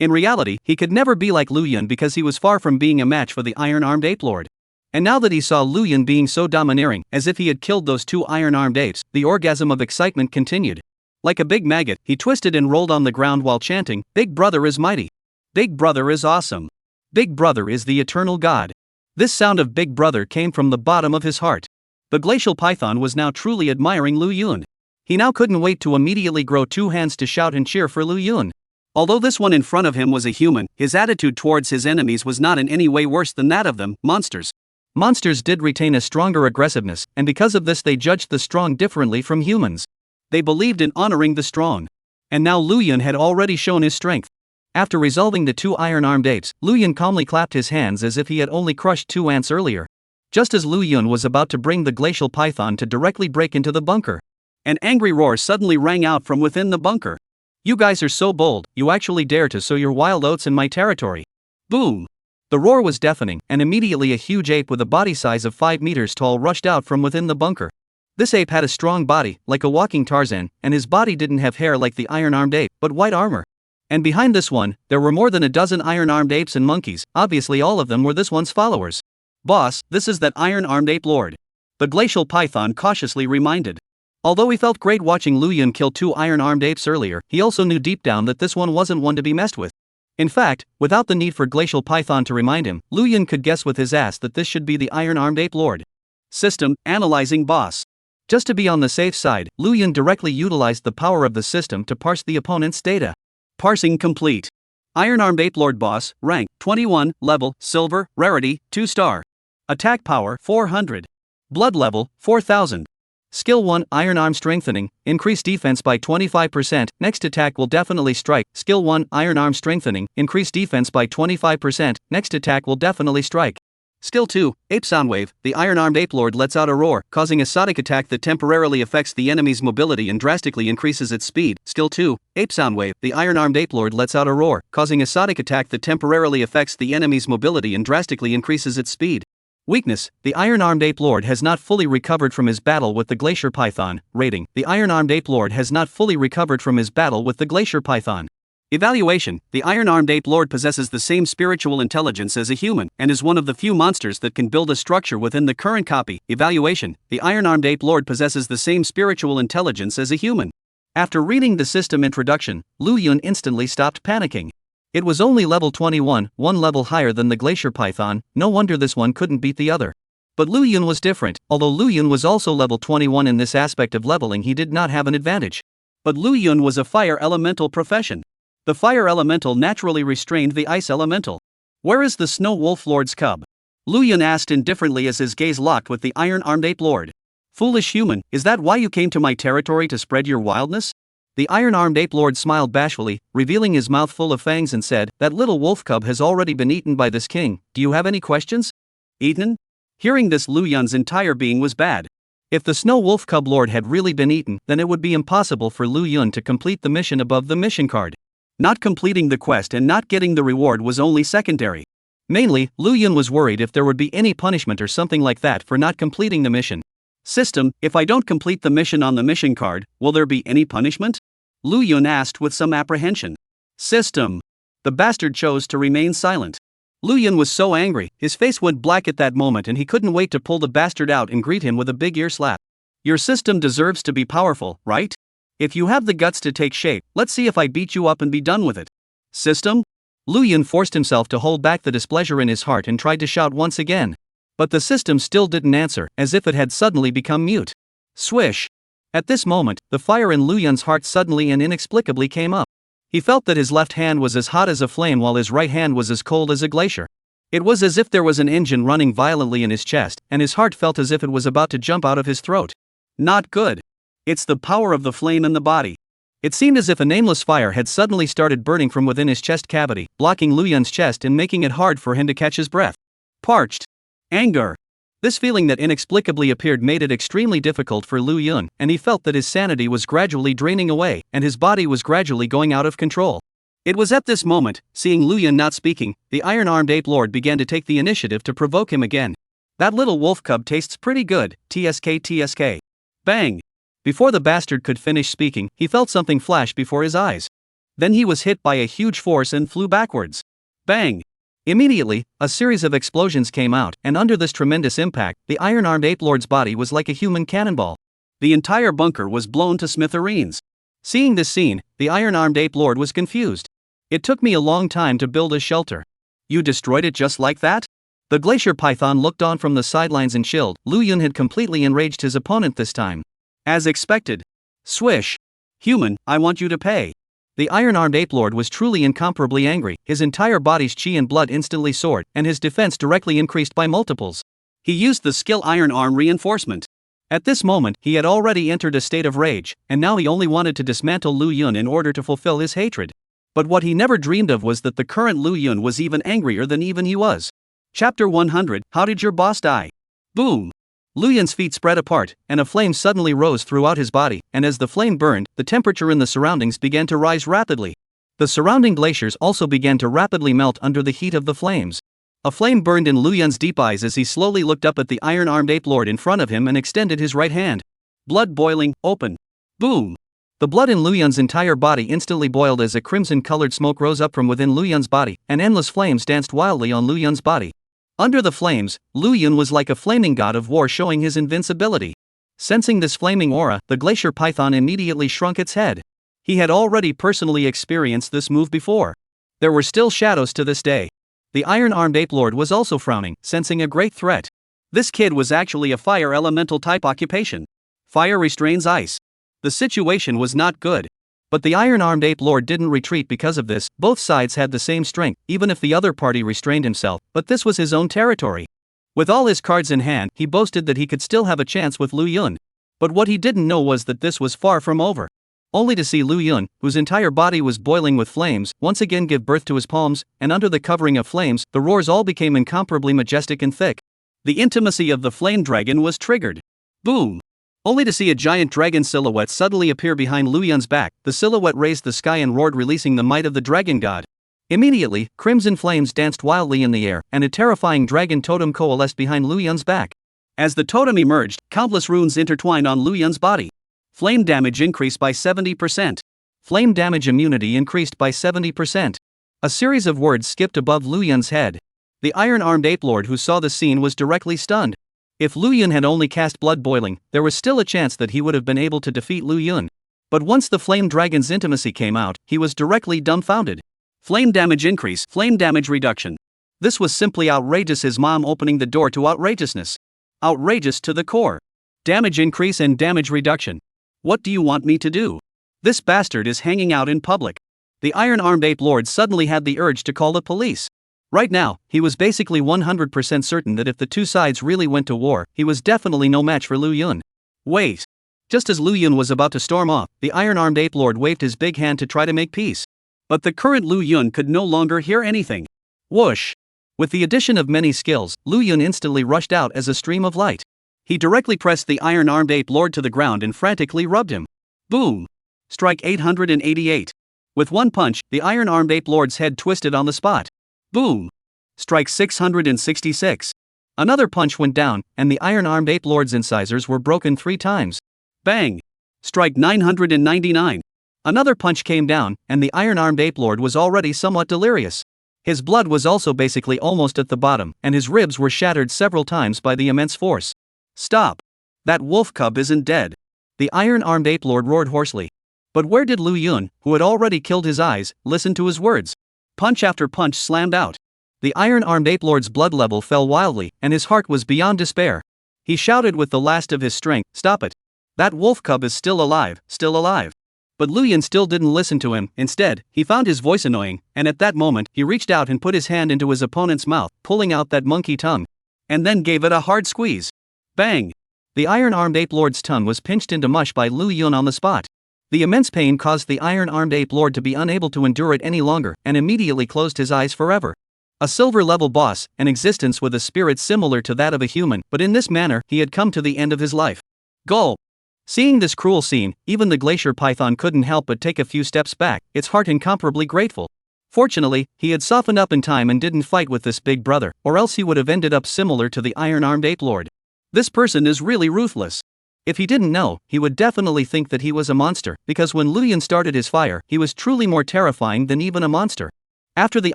In reality, he could never be like Lu Yun because he was far from being a match for the iron-armed ape lord. And now that he saw Lu Yun being so domineering, as if he had killed those 2 iron-armed apes, the orgasm of excitement continued. Like a big maggot, he twisted and rolled on the ground while chanting, "Big brother is mighty. Big brother is awesome. Big brother is the eternal God." This sound of Big brother came from the bottom of his heart. The glacial python was now truly admiring Lu Yun. He now couldn't wait to immediately grow 2 hands to shout and cheer for Lu Yun. Although this one in front of him was a human, his attitude towards his enemies was not in any way worse than that of them, monsters. Monsters did retain a stronger aggressiveness, and because of this they judged the strong differently from humans. They believed in honoring the strong. And now Lu Yun had already shown his strength. After resolving the 2 iron-armed apes, Lu Yun calmly clapped his hands as if he had only crushed 2 ants earlier. Just as Lu Yun was about to bring the glacial python to directly break into the bunker, an angry roar suddenly rang out from within the bunker. "You guys are so bold, you actually dare to sow your wild oats in my territory." Boom! The roar was deafening, and immediately a huge ape with a body size of 5 meters tall rushed out from within the bunker. This ape had a strong body, like a walking Tarzan, and his body didn't have hair like the iron-armed ape, but white armor. And behind this one, there were more than a dozen iron-armed apes and monkeys, obviously all of them were this one's followers. "Boss, this is that iron-armed ape lord. The glacial python cautiously reminded. Although he felt great watching Lu Yun kill 2 iron-armed apes earlier, he also knew deep down that this one wasn't one to be messed with. In fact, without the need for glacial python to remind him, Lu Yun could guess with his ass that this should be the iron-armed ape lord. System, analyzing boss. Just to be on the safe side, Lu Yun directly utilized the power of the system to parse the opponent's data. Parsing complete. Iron-armed ape lord boss, rank, 21, level, silver, rarity, 2 star. Attack power, 400. Blood level, 4000. Skill 1, Iron Arm Strengthening, increase defense by 25%, next attack will definitely strike. Skill 1, Iron Arm Strengthening, increase defense by 25%, next attack will definitely strike. Skill 2, Ape Soundwave, the iron-armed ape lord lets out a roar, causing a sonic attack that temporarily affects the enemy's mobility and drastically increases its speed. Skill 2, Ape Soundwave, the iron-armed ape lord lets out a roar, causing a sonic attack that temporarily affects the enemy's mobility and drastically increases its speed. Weakness, the iron-armed ape lord has not fully recovered from his battle with the glacier python. Rating, the iron-armed ape lord has not fully recovered from his battle with the glacier python. Evaluation, the iron-armed ape lord possesses the same spiritual intelligence as a human, and is one of the few monsters that can build a structure within the current copy. Evaluation, the iron-armed ape lord possesses the same spiritual intelligence as a human. After reading the system introduction, Lu Yun instantly stopped panicking. It was only level 21, one level higher than the glacier python, no wonder this one couldn't beat the other. But Lu Yun was different. Although Lu Yun was also level 21 in this aspect of leveling, he did not have an advantage. But Lu Yun was a fire elemental profession. The fire elemental naturally restrained the ice elemental. Where is the snow wolf lord's cub? Lu Yun asked indifferently as his gaze locked with the iron-armed ape lord. Foolish human, is that why you came to my territory to spread your wildness? The iron-armed ape lord smiled bashfully, revealing his mouth full of fangs and said, that little wolf cub has already been eaten by this king. Do you have any questions? Eaten? Hearing this, Lu Yun's entire being was bad. If the snow wolf cub lord had really been eaten, then it would be impossible for Lu Yun to complete the mission above the mission card. Not completing the quest and not getting the reward was only secondary. Mainly, Lu Yun was worried if there would be any punishment or something like that for not completing the mission. System, if I don't complete the mission on the mission card, will there be any punishment? Lu Yun asked with some apprehension. System. The bastard chose to remain silent. Lu Yun was so angry, his face went black at that moment and he couldn't wait to pull the bastard out and greet him with a big ear slap. Your system deserves to be powerful, right? If you have the guts to take shape, let's see if I beat you up and be done with it. System? Lu Yun forced himself to hold back the displeasure in his heart and tried to shout once again. But the system still didn't answer, as if it had suddenly become mute. Swish! At this moment, the fire in Lu Yun's heart suddenly and inexplicably came up. He felt that his left hand was as hot as a flame while his right hand was as cold as a glacier. It was as if there was an engine running violently in his chest, and his heart felt as if it was about to jump out of his throat. Not good. It's the power of the flame in the body. It seemed as if a nameless fire had suddenly started burning from within his chest cavity, blocking Lu Yun's chest and making it hard for him to catch his breath. Parched. Anger. This feeling that inexplicably appeared made it extremely difficult for Lu Yun, and he felt that his sanity was gradually draining away, and his body was gradually going out of control. It was at this moment, seeing Lu Yun not speaking, the iron-armed ape lord began to take the initiative to provoke him again. That little wolf cub tastes pretty good, TSK. Bang! Before the bastard could finish speaking, he felt something flash before his eyes. Then he was hit by a huge force and flew backwards. Bang! Immediately, a series of explosions came out, and under this tremendous impact, the iron-armed ape lord's body was like a human cannonball. The entire bunker was blown to smithereens. Seeing this scene, the iron-armed ape lord was confused. It took me a long time to build a shelter. You destroyed it just like that? The glacier python looked on from the sidelines and chilled. Lu Yun had completely enraged his opponent this time. As expected. Swish. Human, I want you to pay. The iron-armed ape lord was truly incomparably angry, his entire body's chi and blood instantly soared, and his defense directly increased by multiples. He used the skill Iron Arm Reinforcement. At this moment, he had already entered a state of rage, and now he only wanted to dismantle Lu Yun in order to fulfill his hatred. But what he never dreamed of was that the current Lu Yun was even angrier than even he was. Chapter 100, How Did Your Boss Die? Boom! Lu Yun's feet spread apart, and a flame suddenly rose throughout his body, and as the flame burned, the temperature in the surroundings began to rise rapidly. The surrounding glaciers also began to rapidly melt under the heat of the flames. A flame burned in Lu Yun's deep eyes as he slowly looked up at the iron-armed ape lord in front of him and extended his right hand. Blood boiling, open. Boom! The blood in Lu Yun's entire body instantly boiled as a crimson-colored smoke rose up from within Lu Yun's body, and endless flames danced wildly on Lu Yun's body. Under the flames, Lu Yun was like a flaming god of war showing his invincibility. Sensing this flaming aura, the glacier python immediately shrunk its head. He had already personally experienced this move before. There were still shadows to this day. The iron-armed ape lord was also frowning, sensing a great threat. This kid was actually a fire elemental type occupation. Fire restrains ice. The situation was not good. But the iron-armed ape lord didn't retreat because of this. Both sides had the same strength, even if the other party restrained himself, but this was his own territory. With all his cards in hand, he boasted that he could still have a chance with Lu Yun. But what he didn't know was that this was far from over. Only to see Lu Yun, whose entire body was boiling with flames, once again give birth to his palms, and under the covering of flames, the roars all became incomparably majestic and thick. The intimacy of the flame dragon was triggered. Boom! Only to see a giant dragon silhouette suddenly appear behind Lu Yun's back. The silhouette raised the sky and roared, releasing the might of the dragon god. Immediately, crimson flames danced wildly in the air, and a terrifying dragon totem coalesced behind Lu Yun's back. As the totem emerged, countless runes intertwined on Lu Yun's body. Flame damage increased by 70%. Flame damage immunity increased by 70%. A series of words skipped above Lu Yun's head. The iron-armed ape lord who saw the scene was directly stunned. If Lu Yun had only cast blood boiling, there was still a chance that he would have been able to defeat Lu Yun. But once the flame dragon's intimacy came out, he was directly dumbfounded. Flame damage increase, flame damage reduction. This was simply outrageous, his mom opening the door to outrageousness. Outrageous to the core. Damage increase and damage reduction. What do you want me to do? This bastard is hanging out in public. The iron-armed ape lord suddenly had the urge to call the police. Right now, he was basically 100% certain that if the two sides really went to war, he was definitely no match for Lu Yun. Wait. Just as Lu Yun was about to storm off, the iron-armed ape lord waved his big hand to try to make peace. But the current Lu Yun could no longer hear anything. Whoosh! With the addition of many skills, Lu Yun instantly rushed out as a stream of light. He directly pressed the iron-armed ape lord to the ground and frantically rubbed him. Boom! Strike 888. With one punch, the iron-armed ape lord's head twisted on the spot. Boom! Strike 666. Another punch went down, and the iron-armed ape lord's incisors were broken 3 times. Bang! Strike 999. Another punch came down, and the iron-armed ape lord was already somewhat delirious. His blood was also basically almost at the bottom, and his ribs were shattered several times by the immense force. Stop! That wolf cub isn't dead. The iron-armed ape lord roared hoarsely. But where did Lu Yun, who had already killed his eyes, listen to his words? Punch after punch slammed out. The iron-armed ape lord's blood level fell wildly, and his heart was beyond despair. He shouted with the last of his strength, "Stop it! That wolf cub is still alive, still alive." But Lu Yun still didn't listen to him. Instead, he found his voice annoying, and at that moment, he reached out and put his hand into his opponent's mouth, pulling out that monkey tongue. And then gave it a hard squeeze. Bang! The iron-armed ape lord's tongue was pinched into mush by Lu Yun on the spot. The immense pain caused the iron-armed ape lord to be unable to endure it any longer, and immediately closed his eyes forever. A silver-level boss, an existence with a spirit similar to that of a human, but in this manner, he had come to the end of his life. Gulp! Seeing this cruel scene, even the glacier python couldn't help but take a few steps back, its heart incomparably grateful. Fortunately, he had softened up in time and didn't fight with this big brother, or else he would have ended up similar to the iron-armed ape lord. This person is really ruthless. If he didn't know, he would definitely think that he was a monster, because when Lu Yun started his fire, he was truly more terrifying than even a monster. After the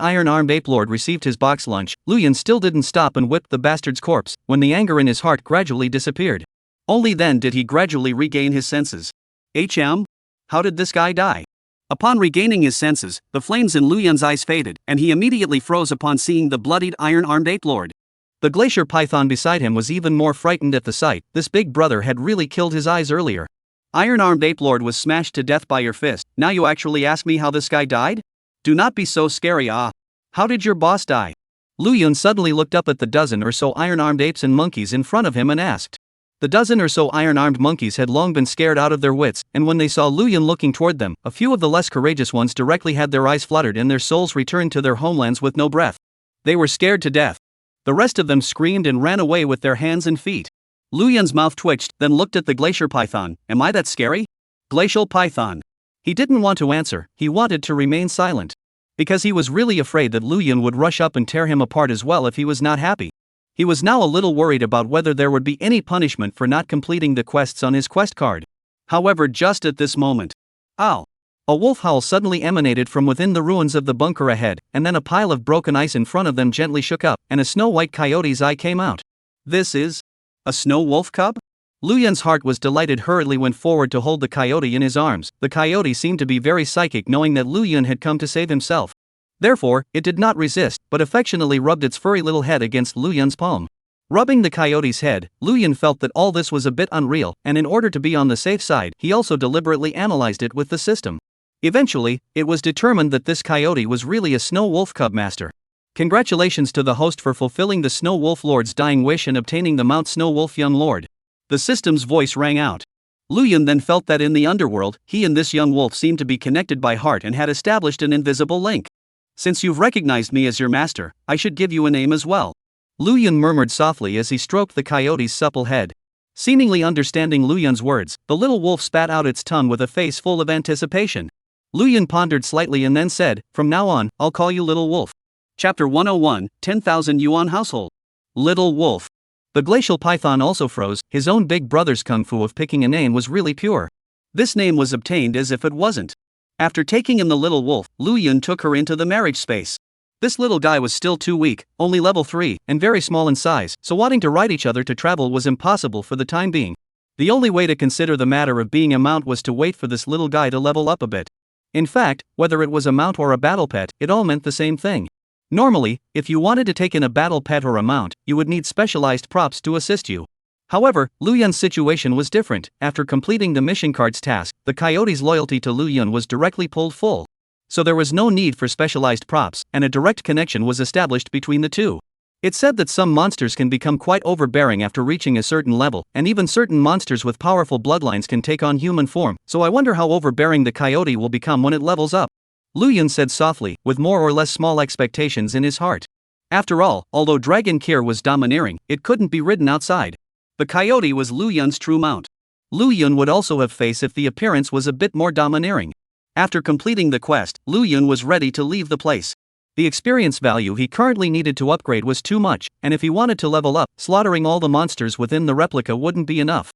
iron-armed ape lord received his box lunch, Lu Yun still didn't stop and whipped the bastard's corpse, when the anger in his heart gradually disappeared. Only then did he gradually regain his senses. How did this guy die? Upon regaining his senses, the flames in Lu Yun's eyes faded, and he immediately froze upon seeing the bloodied iron-armed ape lord. The glacier python beside him was even more frightened at the sight. This big brother had really killed his eyes earlier. Iron-armed ape lord was smashed to death by your fist. Now you actually ask me how this guy died? Do not be so scary. How did your boss die? Lu Yun suddenly looked up at the dozen or so iron-armed apes and monkeys in front of him and asked. The dozen or so iron-armed monkeys had long been scared out of their wits, and when they saw Lu Yun looking toward them, a few of the less courageous ones directly had their eyes fluttered and their souls returned to their homelands with no breath. They were scared to death. The rest of them screamed and ran away with their hands and feet. Lu Yun's mouth twitched, then looked at the glacier python. Am I that scary? Glacial python. He didn't want to answer, he wanted to remain silent. Because he was really afraid that Lu Yun would rush up and tear him apart as well if he was not happy. He was now a little worried about whether there would be any punishment for not completing the quests on his quest card. However, just at this moment. Ow! A wolf howl suddenly emanated from within the ruins of the bunker ahead, and then a pile of broken ice in front of them gently shook up, and a snow-white coyote's eye came out. This is a snow wolf cub? Lu Yun's heart was delighted, hurriedly went forward to hold the coyote in his arms. The coyote seemed to be very psychic, knowing that Lu Yun had come to save himself. Therefore, it did not resist, but affectionately rubbed its furry little head against Lu Yun's palm. Rubbing the coyote's head, Lu Yun felt that all this was a bit unreal, and in order to be on the safe side, he also deliberately analyzed it with the system. Eventually, it was determined that this coyote was really a snow wolf cub master. Congratulations to the host for fulfilling the Snow Wolf Lord's dying wish and obtaining the Mount Snow Wolf Young Lord. The system's voice rang out. Lu Yun then felt that in the underworld, he and this young wolf seemed to be connected by heart and had established an invisible link. Since you've recognized me as your master, I should give you a name as well. Lu Yun murmured softly as he stroked the coyote's supple head. Seemingly understanding Lu Yun's words, the little wolf spat out its tongue with a face full of anticipation. Lu Yun pondered slightly and then said, "From now on, I'll call you Little Wolf." Chapter 101, 10,000 Yuan Household. Little Wolf. The glacial python also froze. His own big brother's kung fu of picking a name was really pure. This name was obtained as if it wasn't. After taking in the little wolf, Lu Yun took her into the marriage space. This little guy was still too weak, only level 3, and very small in size, so wanting to ride each other to travel was impossible for the time being. The only way to consider the matter of being a mount was to wait for this little guy to level up a bit. In fact, whether it was a mount or a battle pet, it all meant the same thing. Normally, if you wanted to take in a battle pet or a mount, you would need specialized props to assist you. However, Lu Yun's situation was different. After completing the mission card's task, the coyote's loyalty to Lu Yun was directly pulled full. So there was no need for specialized props, and a direct connection was established between the two. It's said that some monsters can become quite overbearing after reaching a certain level, and even certain monsters with powerful bloodlines can take on human form, so I wonder how overbearing the coyote will become when it levels up. Lu Yun said softly, with more or less small expectations in his heart. After all, although Dragon Kier was domineering, it couldn't be ridden outside. The coyote was Lu Yun's true mount. Lu Yun would also have face if the appearance was a bit more domineering. After completing the quest, Lu Yun was ready to leave the place. The experience value he currently needed to upgrade was too much, and if he wanted to level up, slaughtering all the monsters within the replica wouldn't be enough.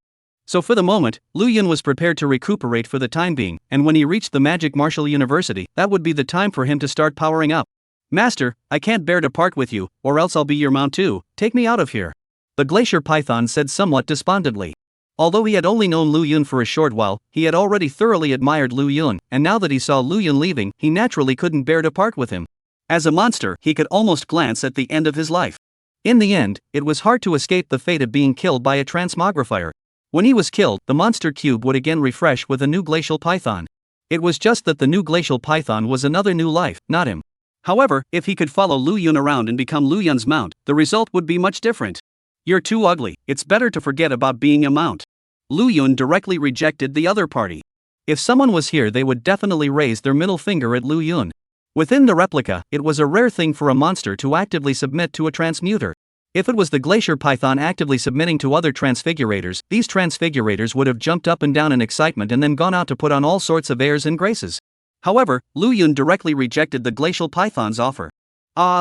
So for the moment, Lu Yun was prepared to recuperate for the time being, and when he reached the Magic Martial University, that would be the time for him to start powering up. "Master, I can't bear to part with you, or else I'll be your mount too. Take me out of here," the glacier python said somewhat despondently. Although he had only known Lu Yun for a short while, he had already thoroughly admired Lu Yun, and now that he saw Lu Yun leaving, he naturally couldn't bear to part with him. As a monster, he could almost glance at the end of his life. In the end, it was hard to escape the fate of being killed by a transmogrifier. When he was killed, the monster cube would again refresh with a new glacial python. It was just that the new glacial python was another new life, not him. However, if he could follow Lu Yun around and become Lu Yun's mount, the result would be much different. "You're too ugly, it's better to forget about being a mount." Lu Yun directly rejected the other party. If someone was here, they would definitely raise their middle finger at Lu Yun. Within the replica, it was a rare thing for a monster to actively submit to a transmuter. If it was the glacier python actively submitting to other transfigurators, these transfigurators would have jumped up and down in excitement and then gone out to put on all sorts of airs and graces. However, Lu Yun directly rejected the glacial python's offer.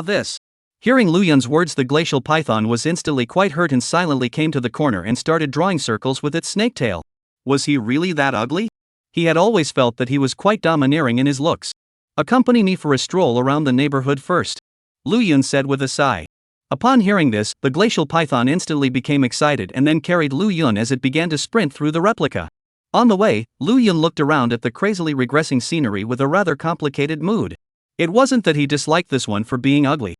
This. Hearing Lu Yun's words, the glacial python was instantly quite hurt and silently came to the corner and started drawing circles with its snake tail. Was he really that ugly? He had always felt that he was quite domineering in his looks. "Accompany me for a stroll around the neighborhood first," Lu Yun said with a sigh. Upon hearing this, the glacial python instantly became excited and then carried Lu Yun as it began to sprint through the replica. On the way, Lu Yun looked around at the crazily regressing scenery with a rather complicated mood. It wasn't that he disliked this one for being ugly.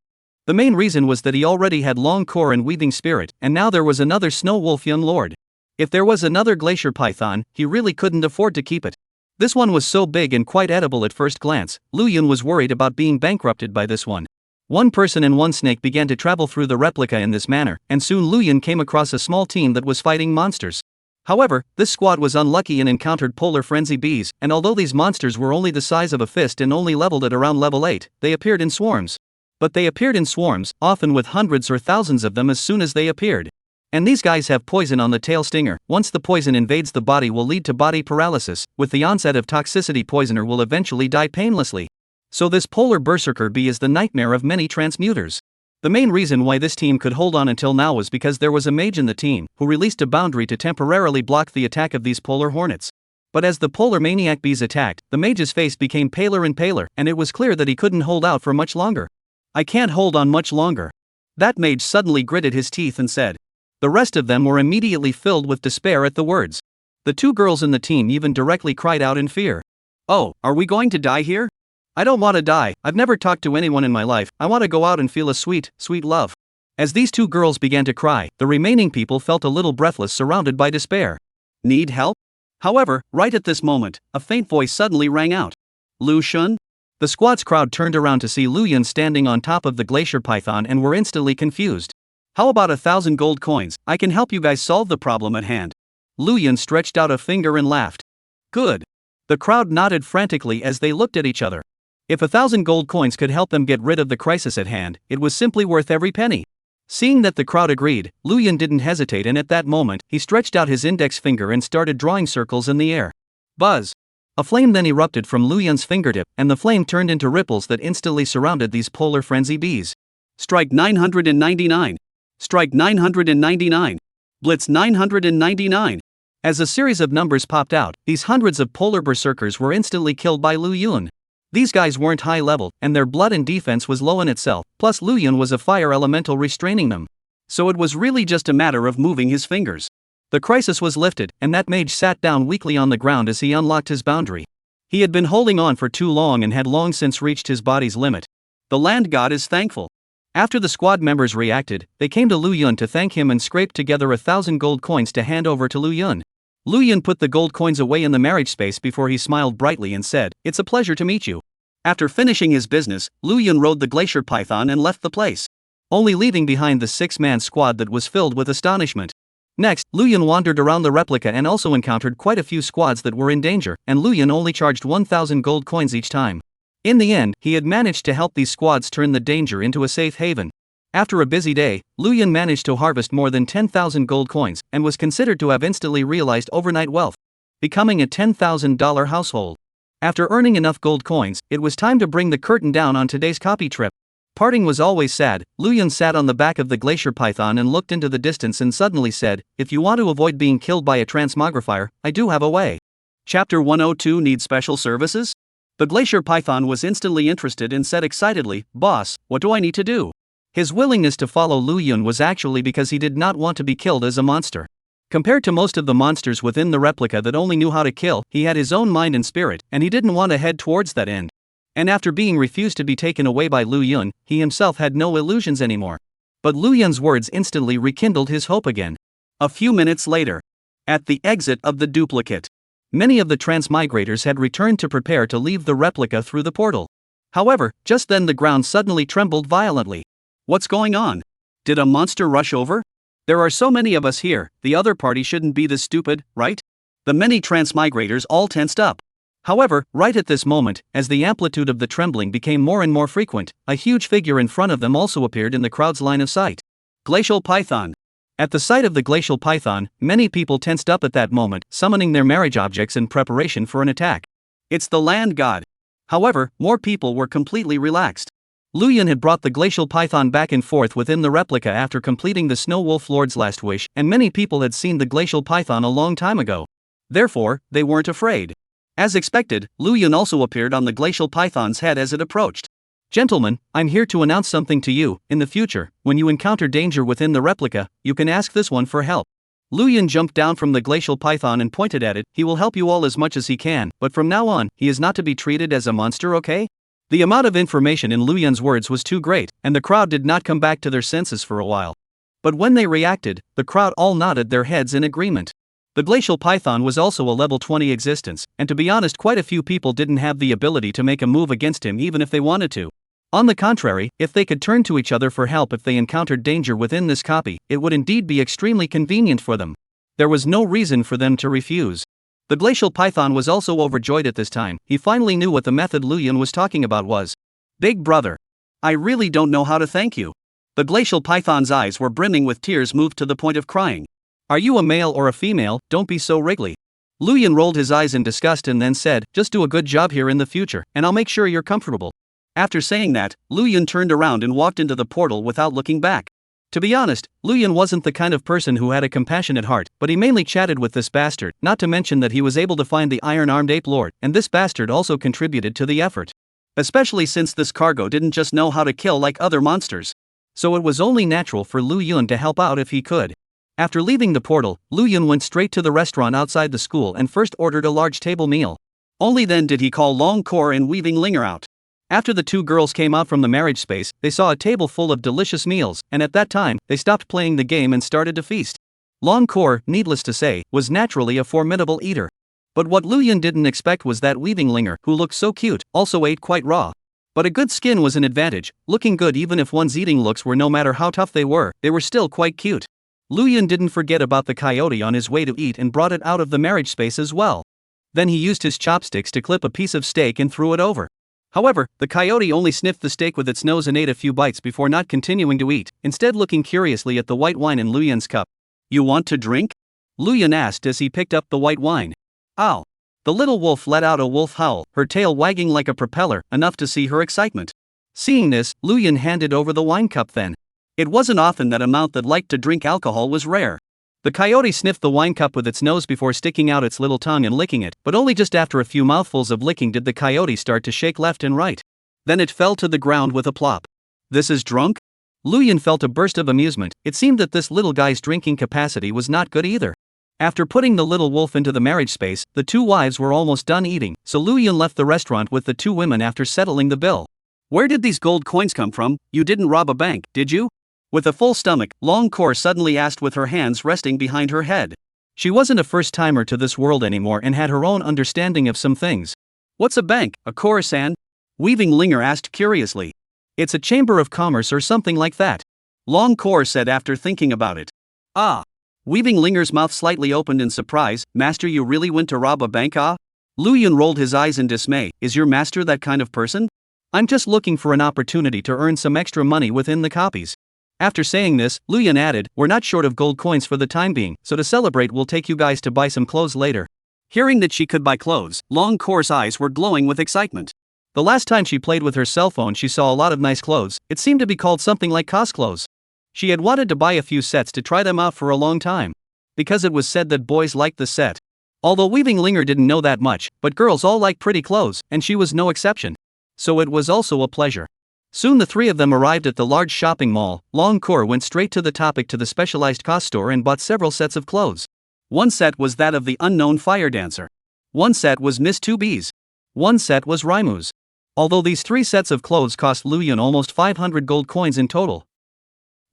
The main reason was that he already had long core and weaving spirit, and now there was another snow wolf young lord. If there was another glacier python, he really couldn't afford to keep it. This one was so big and quite edible at first glance, Lu Yun was worried about being bankrupted by this one. One person and one snake began to travel through the replica in this manner, and soon Lu Yun came across a small team that was fighting monsters. However, this squad was unlucky and encountered polar frenzy bees, and although these monsters were only the size of a fist and only leveled at around level 8, they appeared in swarms. But they appeared in swarms, often with hundreds or thousands of them as soon as they appeared. And these guys have poison on the tail stinger. Once the poison invades the body will lead to body paralysis. With the onset of toxicity, poisoner will eventually die painlessly. So this polar berserker bee is the nightmare of many transmuters. The main reason why this team could hold on until now was because there was a mage in the team, who released a boundary to temporarily block the attack of these polar hornets. But as the polar maniac bees attacked, the mage's face became paler and paler, and it was clear that he couldn't hold out for much longer. I can't hold on much longer. That mage suddenly gritted his teeth and said. The rest of them were immediately filled with despair at the words. The two girls in the team even directly cried out in fear. Oh, are we going to die here? I don't want to die. I've never talked to anyone in my life. I want to go out and feel a sweet, sweet love. As these two girls began to cry, the remaining people felt a little breathless, surrounded by despair. Need help? However, right at this moment, a faint voice suddenly rang out. Lu Xun? The squad's crowd turned around to see Lu Yun standing on top of the glacier python and were instantly confused. How about 1,000 gold coins? I can help you guys solve the problem at hand. Lu Yun stretched out a finger and laughed. Good. The crowd nodded frantically as they looked at each other. If 1,000 gold coins could help them get rid of the crisis at hand, it was simply worth every penny. Seeing that the crowd agreed, Lu Yun didn't hesitate, and at that moment, he stretched out his index finger and started drawing circles in the air. Buzz! A flame then erupted from Lu Yun's fingertip, and the flame turned into ripples that instantly surrounded these polar frenzy bees. Strike 999. Strike 999. Blitz 999. As a series of numbers popped out, these hundreds of polar berserkers were instantly killed by Lu Yun. These guys weren't high level, and their blood and defense was low in itself, plus Lu Yun was a fire elemental restraining them. So it was really just a matter of moving his fingers. The crisis was lifted, and that mage sat down weakly on the ground as he unlocked his boundary. He had been holding on for too long and had long since reached his body's limit. The land god is thankful. After the squad members reacted, they came to Lu Yun to thank him and scraped together 1,000 gold coins to hand over to Lu Yun. Lu Yun put the gold coins away in the marriage space before he smiled brightly and said, "It's a pleasure to meet you." After finishing his business, Lu Yun rode the glacier python and left the place, only leaving behind the 6-man squad that was filled with astonishment. Next, Lu Yun wandered around the replica and also encountered quite a few squads that were in danger, and Lu Yun only charged 1,000 gold coins each time. In the end, he had managed to help these squads turn the danger into a safe haven. After a busy day, Lu Yun managed to harvest more than 10,000 gold coins, and was considered to have instantly realized overnight wealth, becoming a $10,000 household. After earning enough gold coins, it was time to bring the curtain down on today's copy trip. Parting was always sad. Lu Yun sat on the back of the glacier python and looked into the distance and suddenly said, "If you want to avoid being killed by a transmogrifier, I do have a way." Chapter 102 Needs Special Services? The glacier python was instantly interested and said excitedly, "Boss, what do I need to do?" His willingness to follow Lu Yun was actually because he did not want to be killed as a monster. Compared to most of the monsters within the replica that only knew how to kill, he had his own mind and spirit, and he didn't want to head towards that end. And after being refused to be taken away by Lu Yun, he himself had no illusions anymore. But Lu Yun's words instantly rekindled his hope again. A few minutes later, at the exit of the duplicate, many of the transmigrators had returned to prepare to leave the replica through the portal. However, just then the ground suddenly trembled violently. What's going on? Did a monster rush over? There are so many of us here, the other party shouldn't be this stupid, right? The many transmigrators all tensed up. However, right at this moment, as the amplitude of the trembling became more and more frequent, a huge figure in front of them also appeared in the crowd's line of sight. Glacial Python. At the sight of the glacial python, many people tensed up at that moment, summoning their marriage objects in preparation for an attack. It's the land god. However, more people were completely relaxed. Lu Yun had brought the glacial python back and forth within the replica after completing the Snow Wolf Lord's last wish, and many people had seen the glacial python a long time ago. Therefore, they weren't afraid. As expected, Lu Yun also appeared on the glacial python's head as it approached. "Gentlemen, I'm here to announce something to you. In the future, when you encounter danger within the replica, you can ask this one for help." Lu Yun jumped down from the glacial python and pointed at it. "He will help you all as much as he can, but from now on, he is not to be treated as a monster, okay?" The amount of information in Lu Yun's words was too great, and the crowd did not come back to their senses for a while. But when they reacted, the crowd all nodded their heads in agreement. The glacial python was also a level 20 existence, and to be honest, quite a few people didn't have the ability to make a move against him even if they wanted to. On the contrary, if they could turn to each other for help if they encountered danger within this copy, it would indeed be extremely convenient for them. There was no reason for them to refuse. The glacial python was also overjoyed at this time. He finally knew what the method Lu Yun was talking about was. "Big brother, I really don't know how to thank you." The glacial python's eyes were brimming with tears, moved to the point of crying. "Are you a male or a female? Don't be so wriggly." Lu Yun rolled his eyes in disgust and then said, "Just do a good job here in the future, and I'll make sure you're comfortable." After saying that, Lu Yun turned around and walked into the portal without looking back. To be honest, Lu Yun wasn't the kind of person who had a compassionate heart, but he mainly chatted with this bastard, not to mention that he was able to find the iron-armed ape lord, and this bastard also contributed to the effort. Especially since this cargo didn't just know how to kill like other monsters. So it was only natural for Lu Yun to help out if he could. After leaving the portal, Lu Yun went straight to the restaurant outside the school and first ordered a large table meal. Only then did he call Long Kor and Weaving Linger out. After the two girls came out from the marriage space, they saw a table full of delicious meals, and at that time, they stopped playing the game and started to feast. Long Kor, needless to say, was naturally a formidable eater. But what Lu Yun didn't expect was that Weaving Linger, who looked so cute, also ate quite raw. But a good skin was an advantage. Looking good even if one's eating looks were, no matter how tough they were still quite cute. Lu Yun didn't forget about the coyote on his way to eat and brought it out of the marriage space as well. Then he used his chopsticks to clip a piece of steak and threw it over. However, the coyote only sniffed the steak with its nose and ate a few bites before not continuing to eat, instead looking curiously at the white wine in Lu Yun's cup. "You want to drink?" Lu Yun asked as he picked up the white wine. "Ow!" The little wolf let out a wolf howl, her tail wagging like a propeller, enough to see her excitement. Seeing this, Lu Yun handed over the wine cup then. It wasn't often that a mouth that liked to drink alcohol was rare. The coyote sniffed the wine cup with its nose before sticking out its little tongue and licking it, but only just after a few mouthfuls of licking did the coyote start to shake left and right. Then it fell to the ground with a plop. "This is drunk?" Lu Yun felt a burst of amusement. It seemed that this little guy's drinking capacity was not good either. After putting the little wolf into the marriage space, the two wives were almost done eating, so Lu Yun left the restaurant with the two women after settling the bill. "Where did these gold coins come from? You didn't rob a bank, did you?" With a full stomach, Long Kor suddenly asked with her hands resting behind her head. She wasn't a first-timer to this world anymore and had her own understanding of some things. "What's a bank, a Khorasan?" Weaving Linger asked curiously. "It's a chamber of commerce or something like that," Long Kor said after thinking about it. "Ah." Weaving Linger's mouth slightly opened in surprise. "Master, you really went to rob a bank, ah?" Lu Yun rolled his eyes in dismay. "Is your master that kind of person?" "I'm just looking for an opportunity to earn some extra money within the copies." After saying this, Lu Yun added, "We're not short of gold coins for the time being, so to celebrate we'll take you guys to buy some clothes later." Hearing that she could buy clothes, Long Kor's eyes were glowing with excitement. The last time she played with her cell phone she saw a lot of nice clothes. It seemed to be called something like COS clothes. She had wanted to buy a few sets to try them out for a long time. Because it was said that boys liked the set. Although Weaving Linger didn't know that much, but girls all like pretty clothes, and she was no exception. So it was also a pleasure. Soon the three of them arrived at the large shopping mall. Long Kor went straight to the topic to the specialized COS store and bought several sets of clothes. One set was that of the unknown fire dancer. One set was Miss 2B's. One set was Raimu's. Although these three sets of clothes cost Lu Yun almost 500 gold coins in total,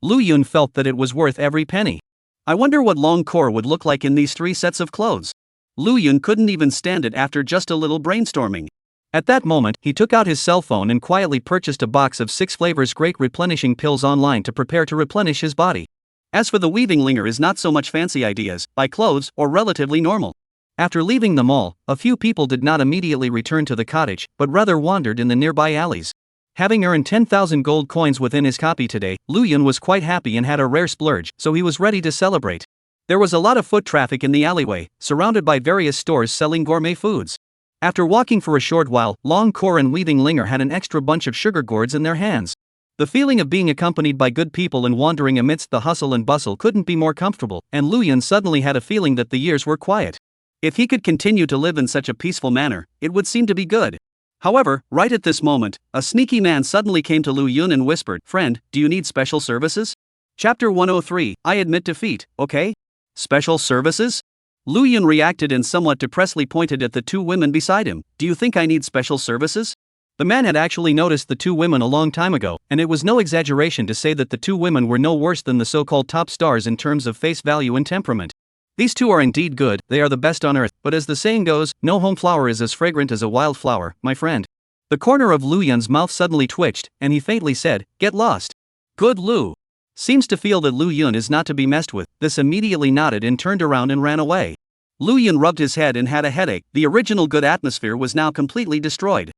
Lu Yun felt that it was worth every penny. I wonder what Long Kor would look like in these three sets of clothes. Lu Yun couldn't even stand it after just a little brainstorming. At that moment, he took out his cell phone and quietly purchased a box of 6 flavors great replenishing pills online to prepare to replenish his body. As for the Weaving Linger is not so much fancy ideas, buy clothes, or relatively normal. After leaving the mall, a few people did not immediately return to the cottage, but rather wandered in the nearby alleys. Having earned 10,000 gold coins within his copy today, Lu Yun was quite happy and had a rare splurge, so he was ready to celebrate. There was a lot of foot traffic in the alleyway, surrounded by various stores selling gourmet foods. After walking for a short while, Long Kor and Weaving Linger had an extra bunch of sugar gourds in their hands. The feeling of being accompanied by good people and wandering amidst the hustle and bustle couldn't be more comfortable, and Lu Yun suddenly had a feeling that the years were quiet. If he could continue to live in such a peaceful manner, it would seem to be good. However, right at this moment, a sneaky man suddenly came to Lu Yun and whispered, "Friend, do you need special services?" Chapter 103, I admit defeat, okay? Special services? Lu Yun reacted and somewhat depressedly pointed at the two women beside him. "Do you think I need special services?" The man had actually noticed the two women a long time ago, and it was no exaggeration to say that the two women were no worse than the so-called top stars in terms of face value and temperament. These two are indeed good, they are the best on earth, but as the saying goes, no home flower is as fragrant as a wild flower, my friend. The corner of Lu Yun's mouth suddenly twitched, and he faintly said, "Get lost." Good Lu. Seems to feel that Lu Yun is not to be messed with. This immediately nodded and turned around and ran away. Lu Yun rubbed his head and had a headache. The original good atmosphere was now completely destroyed.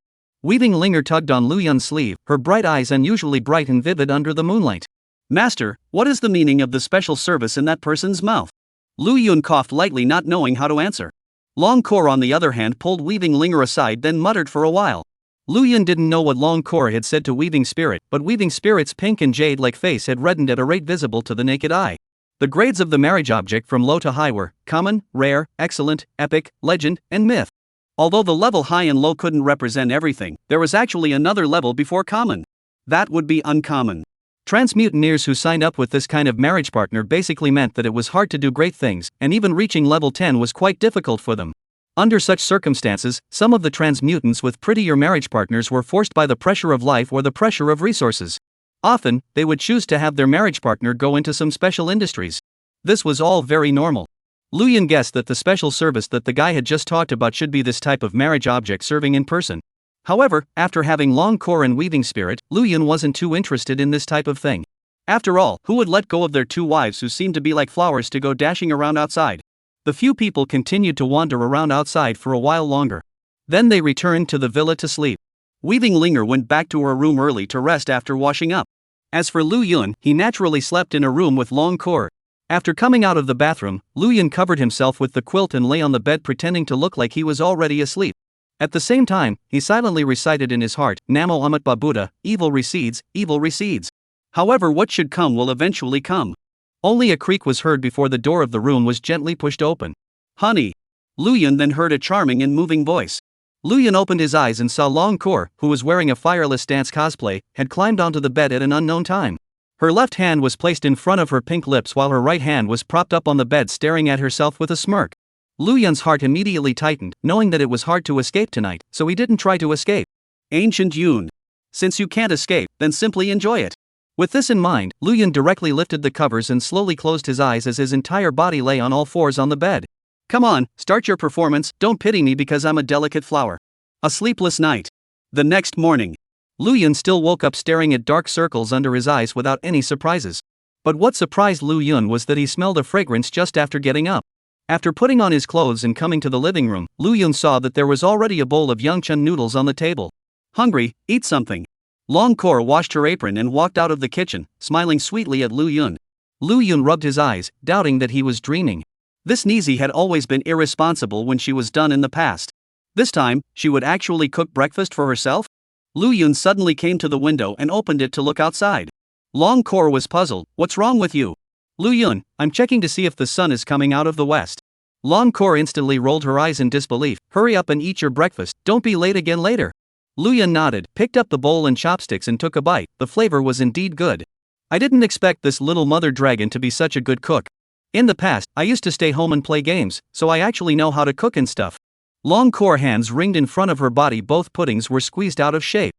Weaving Linger tugged on Lu Yun's sleeve, her bright eyes unusually bright and vivid under the moonlight. "Master, what is the meaning of the special service in that person's mouth?" Lu Yun coughed lightly, not knowing how to answer. Long Kor on the other hand pulled Weaving Linger aside, then muttered for a while. Lu Yun didn't know what Long Core had said to Weaving Spirit, but Weaving Spirit's pink and jade-like face had reddened at a rate visible to the naked eye. The grades of the marriage object from low to high were common, rare, excellent, epic, legend, and myth. Although the level high and low couldn't represent everything, there was actually another level before common. That would be uncommon. Transmutineers who signed up with this kind of marriage partner basically meant that it was hard to do great things, and even reaching level 10 was quite difficult for them. Under such circumstances, some of the transmutants with prettier marriage partners were forced by the pressure of life or the pressure of resources. Often, they would choose to have their marriage partner go into some special industries. This was all very normal. Lu Yun guessed that the special service that the guy had just talked about should be this type of marriage object serving in person. However, after having Long Core and Weaving Spirit, Lu Yun wasn't too interested in this type of thing. After all, who would let go of their two wives who seemed to be like flowers to go dashing around outside? The few people continued to wander around outside for a while longer. Then they returned to the villa to sleep. Weaving Linger went back to her room early to rest after washing up. As for Lu Yun, he naturally slept in a room with Long Core. After coming out of the bathroom, Lu Yun covered himself with the quilt and lay on the bed pretending to look like he was already asleep. At the same time, he silently recited in his heart, Namo Amitba Buddha, evil recedes, evil recedes. However, what should come will eventually come. Only a creak was heard before the door of the room was gently pushed open. Honey. Lu Yun then heard a charming and moving voice. Lu Yun opened his eyes and saw Long Core, who was wearing a Fireless Dance cosplay, had climbed onto the bed at an unknown time. Her left hand was placed in front of her pink lips while her right hand was propped up on the bed staring at herself with a smirk. Lu Yun's heart immediately tightened, knowing that it was hard to escape tonight, so he didn't try to escape. Ancient Yun. Since you can't escape, then simply enjoy it. With this in mind, Lu Yun directly lifted the covers and slowly closed his eyes as his entire body lay on all fours on the bed. Come on, start your performance, don't pity me because I'm a delicate flower. A sleepless night. The next morning. Lu Yun still woke up staring at dark circles under his eyes without any surprises. But what surprised Lu Yun was that he smelled a fragrance just after getting up. After putting on his clothes and coming to the living room, Lu Yun saw that there was already a bowl of Yangchun noodles on the table. Hungry, eat something. Long Core washed her apron and walked out of the kitchen, smiling sweetly at Lu Yun. Lu Yun rubbed his eyes, doubting that he was dreaming. This Nizi had always been irresponsible when she was done in the past. This time, she would actually cook breakfast for herself? Lu Yun suddenly came to the window and opened it to look outside. Long Core was puzzled. What's wrong with you? Lu Yun, I'm checking to see if the sun is coming out of the west. Long Core instantly rolled her eyes in disbelief. Hurry up and eat your breakfast, don't be late again later. Lu Yun nodded, picked up the bowl and chopsticks and took a bite. The flavor was indeed good. I didn't expect this little mother dragon to be such a good cook. In the past, I used to stay home and play games, so I actually know how to cook and stuff. Long Core hands ringed in front of her body, both puddings were squeezed out of shape.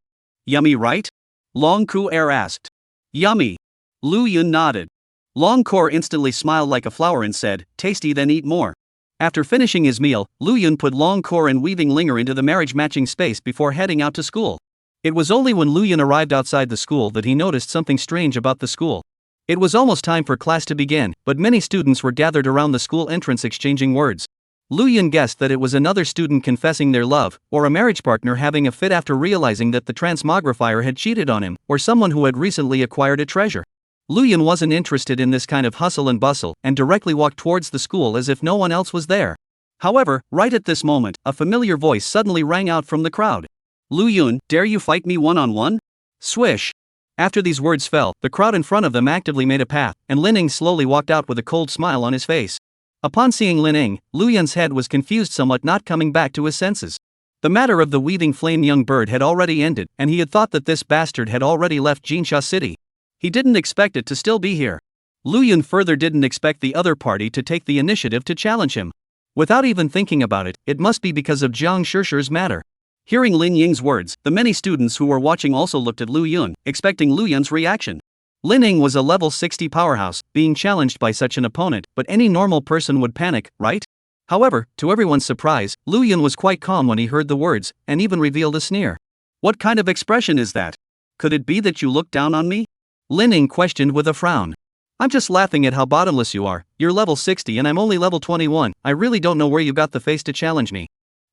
Yummy, right? Long Core asked. Yummy. Lu Yun nodded. Long Core instantly smiled like a flower and said, tasty, then eat more. After finishing his meal, Lu Yun put Long Core and Weaving Linger into the marriage matching space before heading out to school. It was only when Lu Yun arrived outside the school that he noticed something strange about the school. It was almost time for class to begin, but many students were gathered around the school entrance exchanging words. Lu Yun guessed that it was another student confessing their love, or a marriage partner having a fit after realizing that the transmogrifier had cheated on him, or someone who had recently acquired a treasure. Lu Yun wasn't interested in this kind of hustle and bustle, and directly walked towards the school as if no one else was there. However, right at this moment, a familiar voice suddenly rang out from the crowd. Lu Yun, dare you fight me one-on-one? Swish. After these words fell, the crowd in front of them actively made a path, and Lin Ning slowly walked out with a cold smile on his face. Upon seeing Lin Ning, Lu Yun's head was confused, somewhat not coming back to his senses. The matter of the weaving flame young bird had already ended, and he had thought that this bastard had already left Jinsha City. He didn't expect it to still be here. Lu Yun further didn't expect the other party to take the initiative to challenge him. Without even thinking about it, it must be because of Jiang Shishir's matter. Hearing Lin Ying's words, the many students who were watching also looked at Lu Yun, expecting Lu Yun's reaction. Lin Ying was a level 60 powerhouse, being challenged by such an opponent, but any normal person would panic, right? However, to everyone's surprise, Lu Yun was quite calm when he heard the words, and even revealed a sneer. What kind of expression is that? Could it be that you look down on me? Lin Ying questioned with a frown. I'm just laughing at how bottomless you are. You're level 60 and I'm only level 21. I really don't know where you got the face to challenge me.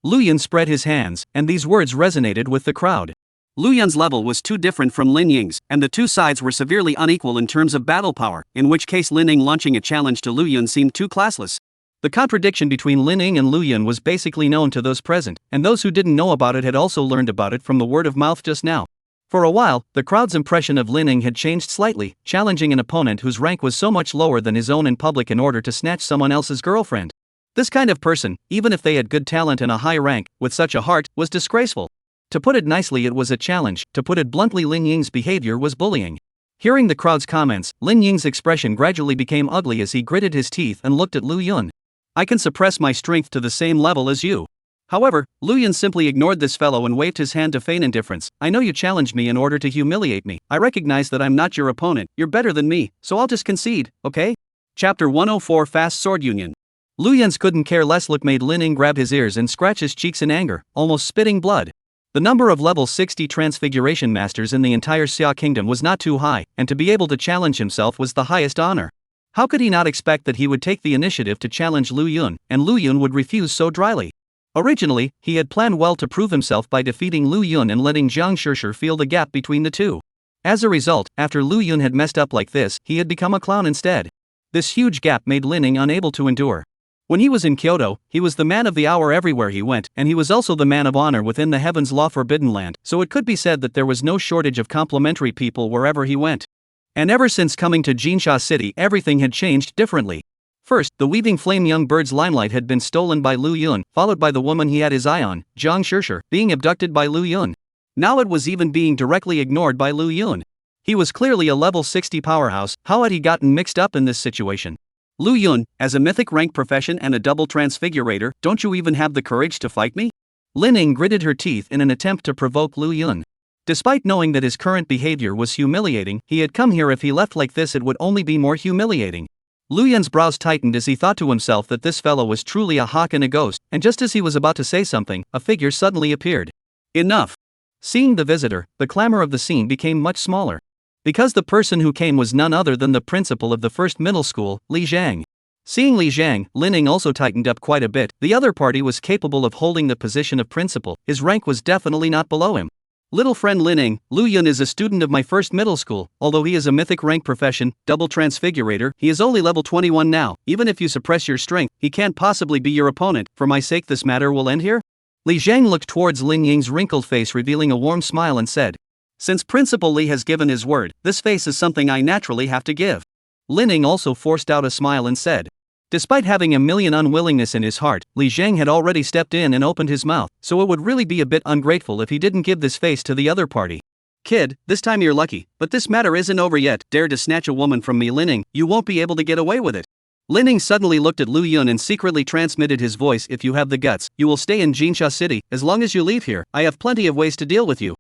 Lu Yun spread his hands, and these words resonated with the crowd. Lu Yun's level was too different from Lin Ying's, and the two sides were severely unequal in terms of battle power, in which case Lin Ying launching a challenge to Lu Yun seemed too classless. The contradiction between Lin Ying and Lu Yun was basically known to those present, and those who didn't know about it had also learned about it from the word of mouth just now. For a while, the crowd's impression of Lin Ying had changed slightly, challenging an opponent whose rank was so much lower than his own in public in order to snatch someone else's girlfriend. This kind of person, even if they had good talent and a high rank, with such a heart, was disgraceful. To put it nicely, it was a challenge. To put it bluntly, Lin Ying's behavior was bullying. Hearing the crowd's comments, Lin Ying's expression gradually became ugly as he gritted his teeth and looked at Lu Yun. I can suppress my strength to the same level as you. However, Lu Yun simply ignored this fellow and waved his hand to feign indifference. I know you challenged me in order to humiliate me. I recognize that I'm not your opponent, you're better than me, so I'll just concede, okay? Chapter 104 Fast Sword Union. Lu Yun's couldn't care less look made Lin Ying grab his ears and scratch his cheeks in anger, almost spitting blood. The number of level 60 transfiguration masters in the entire Xia kingdom was not too high, and to be able to challenge himself was the highest honor. How could he not expect that he would take the initiative to challenge Lu Yun, and Lu Yun would refuse so dryly? Originally, he had planned well to prove himself by defeating Lu Yun and letting Jiang Shishir feel the gap between the two. As a result, after Lu Yun had messed up like this, he had become a clown instead. This huge gap made Lin Ying unable to endure. When he was in Kyoto, he was the man of the hour everywhere he went, and he was also the man of honor within the Heaven's Law Forbidden Land, so it could be said that there was no shortage of complimentary people wherever he went. And ever since coming to Jinsha City, everything had changed differently. First, the weaving flame young bird's limelight had been stolen by Lu Yun, followed by the woman he had his eye on, Jiang Shishir, being abducted by Lu Yun. Now it was even being directly ignored by Lu Yun. He was clearly a level 60 powerhouse. How had he gotten mixed up in this situation? Lu Yun, as a mythic rank profession and a double transfigurator, don't you even have the courage to fight me? Lin Ying gritted her teeth in an attempt to provoke Lu Yun. Despite knowing that his current behavior was humiliating, he had come here. If he left like this, it would only be more humiliating. Lu Yun's brows tightened as he thought to himself that this fellow was truly a hawk and a ghost, and just as he was about to say something, a figure suddenly appeared. Enough! Seeing the visitor, the clamor of the scene became much smaller. Because the person who came was none other than the principal of the first middle school, Li Zhang. Seeing Li Zhang, Lin Ying also tightened up quite a bit. The other party was capable of holding the position of principal. His rank was definitely not below him. Little friend Lin Ying, Lu Yun is a student of my first middle school. Although he is a mythic rank profession, double transfigurator, he is only level 21 now. Even if you suppress your strength, he can't possibly be your opponent. For my sake, this matter will end here? Li Zhang looked towards Lin Ying's wrinkled face, revealing a warm smile, and said, Since Principal Li has given his word, this face is something I naturally have to give. Lin Ying also forced out a smile and said, Despite having a million unwillingness in his heart, Li Zhang had already stepped in and opened his mouth, so it would really be a bit ungrateful if he didn't give this face to the other party. Kid, this time you're lucky, but this matter isn't over yet. Dare to snatch a woman from me, Lin Ying, you won't be able to get away with it. Lin Ying suddenly looked at Lu Yun and secretly transmitted his voice. If you have the guts, you will stay in Jinsha City. As long as you leave here, I have plenty of ways to deal with you.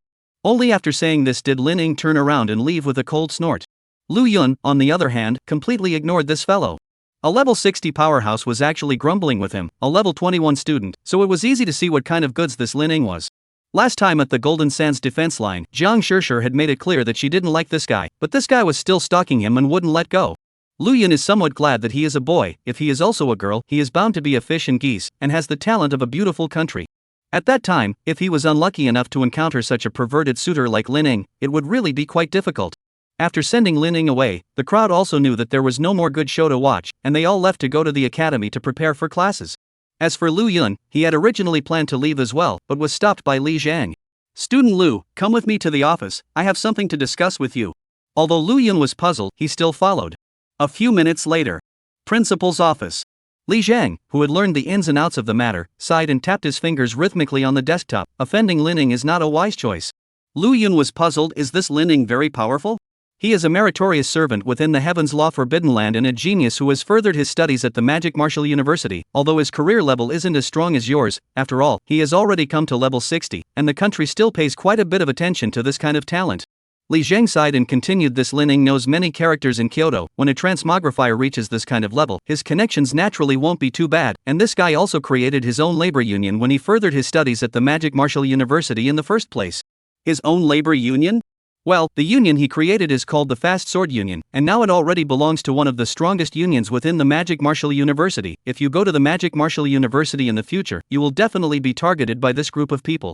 Only after saying this did Lin Ying turn around and leave with a cold snort. Lu Yun, on the other hand, completely ignored this fellow. A level 60 powerhouse was actually grumbling with him, a level 21 student, so it was easy to see what kind of goods this Lin Ying was. Last time at the Golden Sands defense line, Jiang Shishir had made it clear that she didn't like this guy, but this guy was still stalking him and wouldn't let go. Lu Yun is somewhat glad that he is a boy. If he is also a girl, he is bound to be a fish and geese, and has the talent of a beautiful country. At that time, if he was unlucky enough to encounter such a perverted suitor like Lin Ying, it would really be quite difficult. After sending Lin Ying away, the crowd also knew that there was no more good show to watch, and they all left to go to the academy to prepare for classes. As for Lu Yun, he had originally planned to leave as well, but was stopped by Li Zhang. Student Lu, come with me to the office, I have something to discuss with you. Although Lu Yun was puzzled, he still followed. A few minutes later. Principal's office. Li Zhang, who had learned the ins and outs of the matter, sighed and tapped his fingers rhythmically on the desktop. Offending Lin Ying is not a wise choice. Lu Yun was puzzled. Is this Lin Ying very powerful? He is a meritorious servant within the Heaven's Law Forbidden Land and a genius who has furthered his studies at the Magic Martial University. Although his career level isn't as strong as yours, after all, he has already come to level 60, and the country still pays quite a bit of attention to this kind of talent. Li Zhang sighed and continued. This Lin Ying knows many characters in Kyoto. When a transmogrifier reaches this kind of level, his connections naturally won't be too bad, and this guy also created his own labor union when he furthered his studies at the Magic Martial University in the first place. His own labor union? Well, the union he created is called the Fast Sword Union, and now it already belongs to one of the strongest unions within the Magic Martial University. If you go to the Magic Martial University in the future, you will definitely be targeted by this group of people.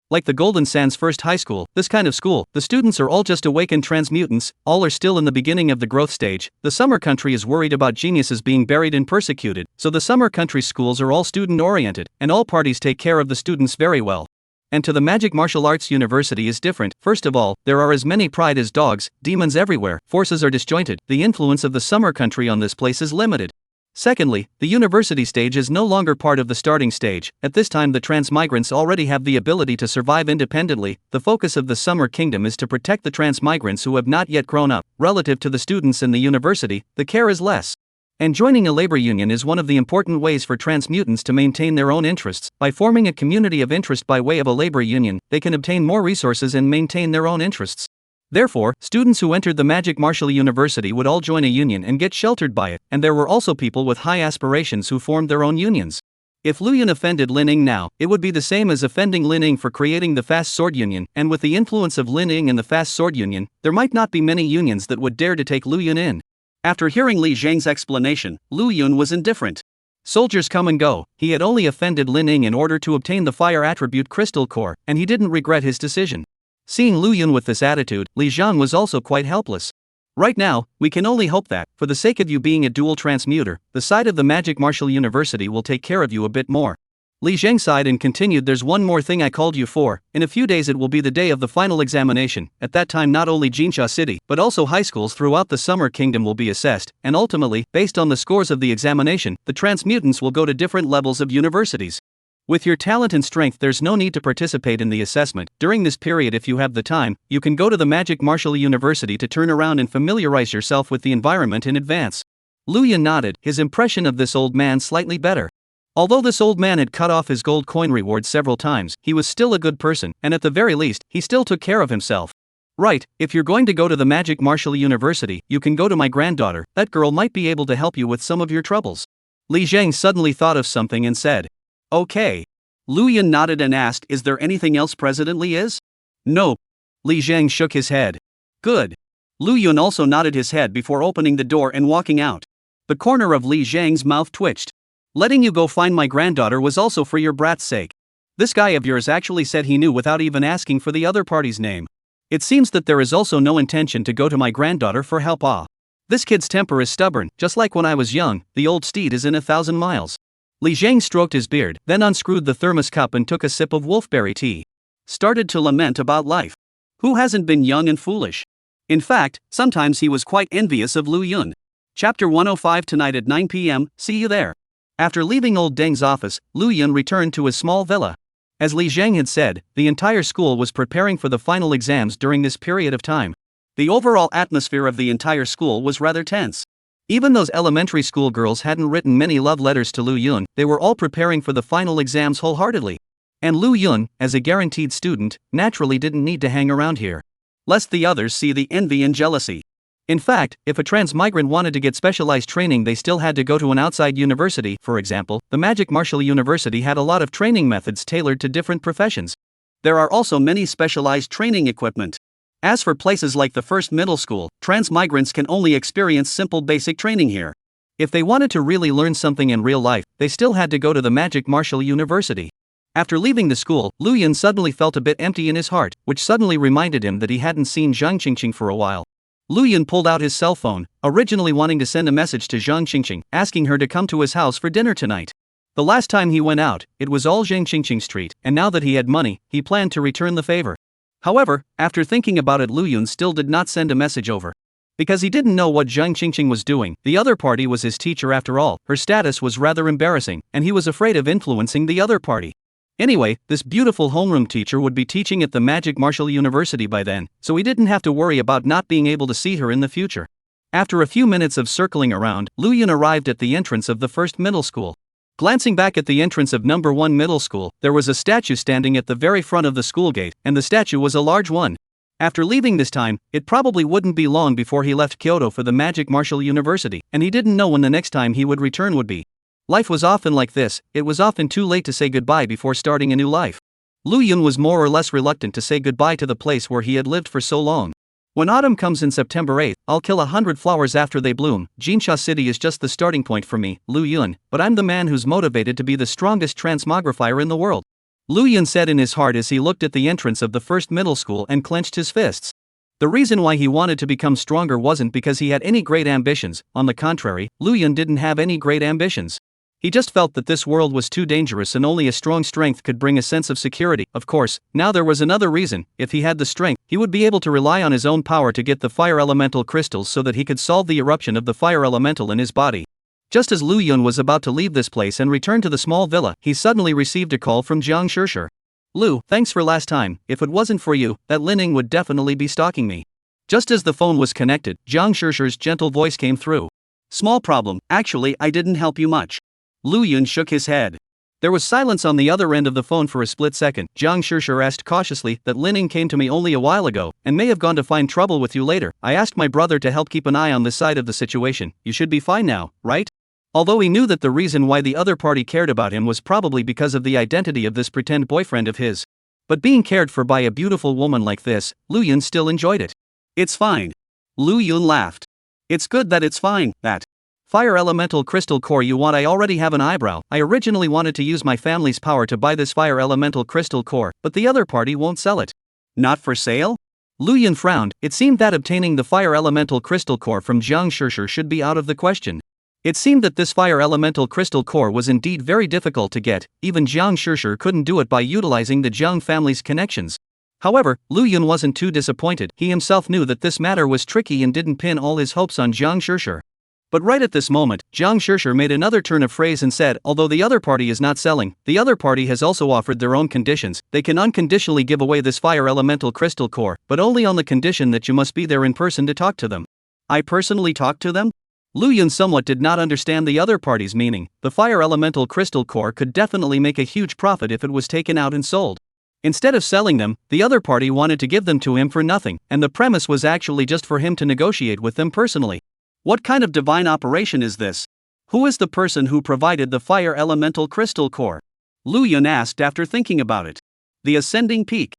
Like the Golden Sands First High School, this kind of school, the students are all just awakened transmutants, all are still in the beginning of the growth stage. The summer country is worried about geniuses being buried and persecuted, so the summer country schools are all student-oriented, and all parties take care of the students very well. And to the Magic Martial Arts University is different. First of all, there are as many pride as dogs, demons everywhere, forces are disjointed, the influence of the summer country on this place is limited. Secondly, the university stage is no longer part of the starting stage. At this time the transmigrants already have the ability to survive independently. The focus of the summer kingdom is to protect the transmigrants who have not yet grown up. Relative to the students in the university, the care is less. And joining a labor union is one of the important ways for transmutants to maintain their own interests. By forming a community of interest by way of a labor union, they can obtain more resources and maintain their own interests. Therefore, students who entered the Magic Martial University would all join a union and get sheltered by it, and there were also people with high aspirations who formed their own unions. If Lu Yun offended Lin Ying now, it would be the same as offending Lin Ying for creating the Fast Sword Union, and with the influence of Lin Ying and the Fast Sword Union, there might not be many unions that would dare to take Lu Yun in. After hearing Li Zhang's explanation, Lu Yun was indifferent. Soldiers come and go, he had only offended Lin Ying in order to obtain the fire attribute crystal core, and he didn't regret his decision. Seeing Lu Yun with this attitude, Li Zhang was also quite helpless. Right now, we can only hope that, for the sake of you being a dual transmuter, the side of the Magic Martial University will take care of you a bit more. Li Zhang sighed and continued, there's one more thing I called you for. In a few days it will be the day of the final examination. At that time not only Jinsha City, but also high schools throughout the Summer Kingdom will be assessed, and ultimately, based on the scores of the examination, the transmutants will go to different levels of universities. With your talent and strength there's no need to participate in the assessment. During this period if you have the time, you can go to the Magic Martial University to turn around and familiarize yourself with the environment in advance. Lu Yun nodded, his impression of this old man slightly better. Although this old man had cut off his gold coin reward several times, he was still a good person, and at the very least, he still took care of himself. Right, if you're going to go to the Magic Martial University, you can go to my granddaughter, that girl might be able to help you with some of your troubles. Li Zhang suddenly thought of something and said, okay. Lu Yun nodded and asked, is there anything else President Li is? No. Li Zhang shook his head. Good. Lu Yun also nodded his head before opening the door and walking out. The corner of Li Zhang's mouth twitched. Letting you go find my granddaughter was also for your brat's sake. This guy of yours actually said he knew without even asking for the other party's name. It seems that there is also no intention to go to my granddaughter for help. This kid's temper is stubborn, just like when I was young, the old steed is in 1,000 miles. Li Zhang stroked his beard, then unscrewed the thermos cup and took a sip of wolfberry tea. Started to lament about life. Who hasn't been young and foolish? In fact, sometimes he was quite envious of Lu Yun. Chapter 105 tonight at 9 p.m, see you there. After leaving old Deng's office, Lu Yun returned to his small villa. As Li Zhang had said, the entire school was preparing for the final exams during this period of time. The overall atmosphere of the entire school was rather tense. Even those elementary school girls hadn't written many love letters to Lu Yun, they were all preparing for the final exams wholeheartedly. And Lu Yun, as a guaranteed student, naturally didn't need to hang around here, lest the others see the envy and jealousy. In fact, if a transmigrant wanted to get specialized training they still had to go to an outside university. For example, the Magic Martial University had a lot of training methods tailored to different professions. There are also many specialized training equipment. As for places like the first middle school, transmigrants can only experience simple basic training here. If they wanted to really learn something in real life, they still had to go to the Magic Martial University. After leaving the school, Lu Yun suddenly felt a bit empty in his heart, which suddenly reminded him that he hadn't seen Zhang Qingqing for a while. Lu Yun pulled out his cell phone, originally wanting to send a message to Zhang Qingqing, asking her to come to his house for dinner tonight. The last time he went out, it was all Zhang Qingqing's treat, and now that he had money, he planned to return the favor. However, after thinking about it, Lu Yun still did not send a message over. Because he didn't know what Zhang Qingqing was doing, the other party was his teacher after all, her status was rather embarrassing, and he was afraid of influencing the other party. Anyway, this beautiful homeroom teacher would be teaching at the Magic Martial University by then, so he didn't have to worry about not being able to see her in the future. After a few minutes of circling around, Lu Yun arrived at the entrance of the first middle school. Glancing back at the entrance of number 1 middle school, there was a statue standing at the very front of the school gate, and the statue was a large one. After leaving this time, it probably wouldn't be long before he left Kyoto for the Magic Martial University, and he didn't know when the next time he would return would be. Life was often like this, it was often too late to say goodbye before starting a new life. Lu Yun was more or less reluctant to say goodbye to the place where he had lived for so long. When autumn comes in September 8th, I'll kill 100 flowers after they bloom. Jinsha City is just the starting point for me, Lu Yun, but I'm the man who's motivated to be the strongest transmogrifier in the world. Lu Yun said in his heart as he looked at the entrance of the first middle school and clenched his fists. The reason why he wanted to become stronger wasn't because he had any great ambitions. On the contrary, Lu Yun didn't have any great ambitions. He just felt that this world was too dangerous and only a strong strength could bring a sense of security. Of course, now there was another reason. If he had the strength, he would be able to rely on his own power to get the fire elemental crystals so that he could solve the eruption of the fire elemental in his body. Just as Lu Yun was about to leave this place and return to the small villa, he suddenly received a call from Jiang Shishir. Lu, thanks for last time. If it wasn't for you, that Lining would definitely be stalking me. Just as the phone was connected, Jiang Shishir's gentle voice came through. Small problem, actually I didn't help you much. Lu Yun shook his head. There was silence on the other end of the phone for a split second. Jiang Shishir asked cautiously, that Lining came to me only a while ago, and may have gone to find trouble with you later. I asked my brother to help keep an eye on this side of the situation. You should be fine now, right? Although he knew that the reason why the other party cared about him was probably because of the identity of this pretend boyfriend of his. But being cared for by a beautiful woman like this, Lu Yun still enjoyed it. It's fine. Lu Yun laughed. It's good that it's fine, that. Fire elemental crystal core you want. I already have an eyebrow. I originally wanted to use my family's power to buy this fire elemental crystal core, but the other party won't sell it. Not for sale? Lu Yun frowned. It seemed that obtaining the fire elemental crystal core from Jiang Shishir should be out of the question. It seemed that this fire elemental crystal core was indeed very difficult to get. Even Jiang Shishir couldn't do it by utilizing the Jiang family's connections. However, Lu Yun wasn't too disappointed. He himself knew that this matter was tricky and didn't pin all his hopes on Jiang Shishir. But right at this moment, Jiang Shishir made another turn of phrase and said, although the other party is not selling, the other party has also offered their own conditions. They can unconditionally give away this fire elemental crystal core, but only on the condition that you must be there in person to talk to them. I personally talk to them? Lu Yun somewhat did not understand the other party's meaning. The fire elemental crystal core could definitely make a huge profit if it was taken out and sold. Instead of selling them, the other party wanted to give them to him for nothing, and the premise was actually just for him to negotiate with them personally. What kind of divine operation is this? Who is the person who provided the fire elemental crystal core? Lu Yun asked after thinking about it. The ascending peak.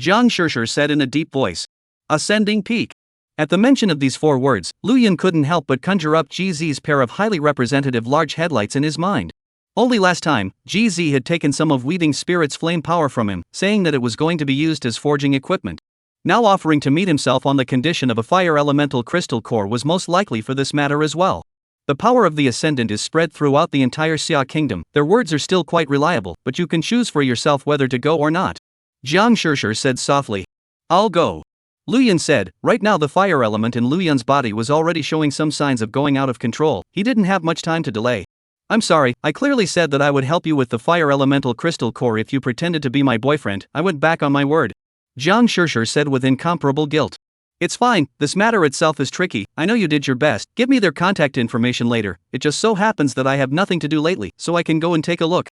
Jiang Shishir said in a deep voice. Ascending peak. At the mention of these four words, Lu Yun couldn't help but conjure up GZ's pair of highly representative large headlights in his mind. Only last time, GZ had taken some of Weaving Spirit's flame power from him, saying that it was going to be used as forging equipment. Now offering to meet himself on the condition of a fire elemental crystal core was most likely for this matter as well. The power of the Ascendant is spread throughout the entire Xia kingdom. Their words are still quite reliable, but you can choose for yourself whether to go or not. Jiang Shishir said softly. I'll go. Lu Yun said. Right now the fire element in Lu Yun's body was already showing some signs of going out of control. He didn't have much time to delay. I'm sorry, I clearly said that I would help you with the fire elemental crystal core if you pretended to be my boyfriend. I went back on my word. Jiang Shishir said with incomparable guilt. It's fine, this matter itself is tricky. I know you did your best. Give me their contact information later. It just so happens that I have nothing to do lately, so I can go and take a look.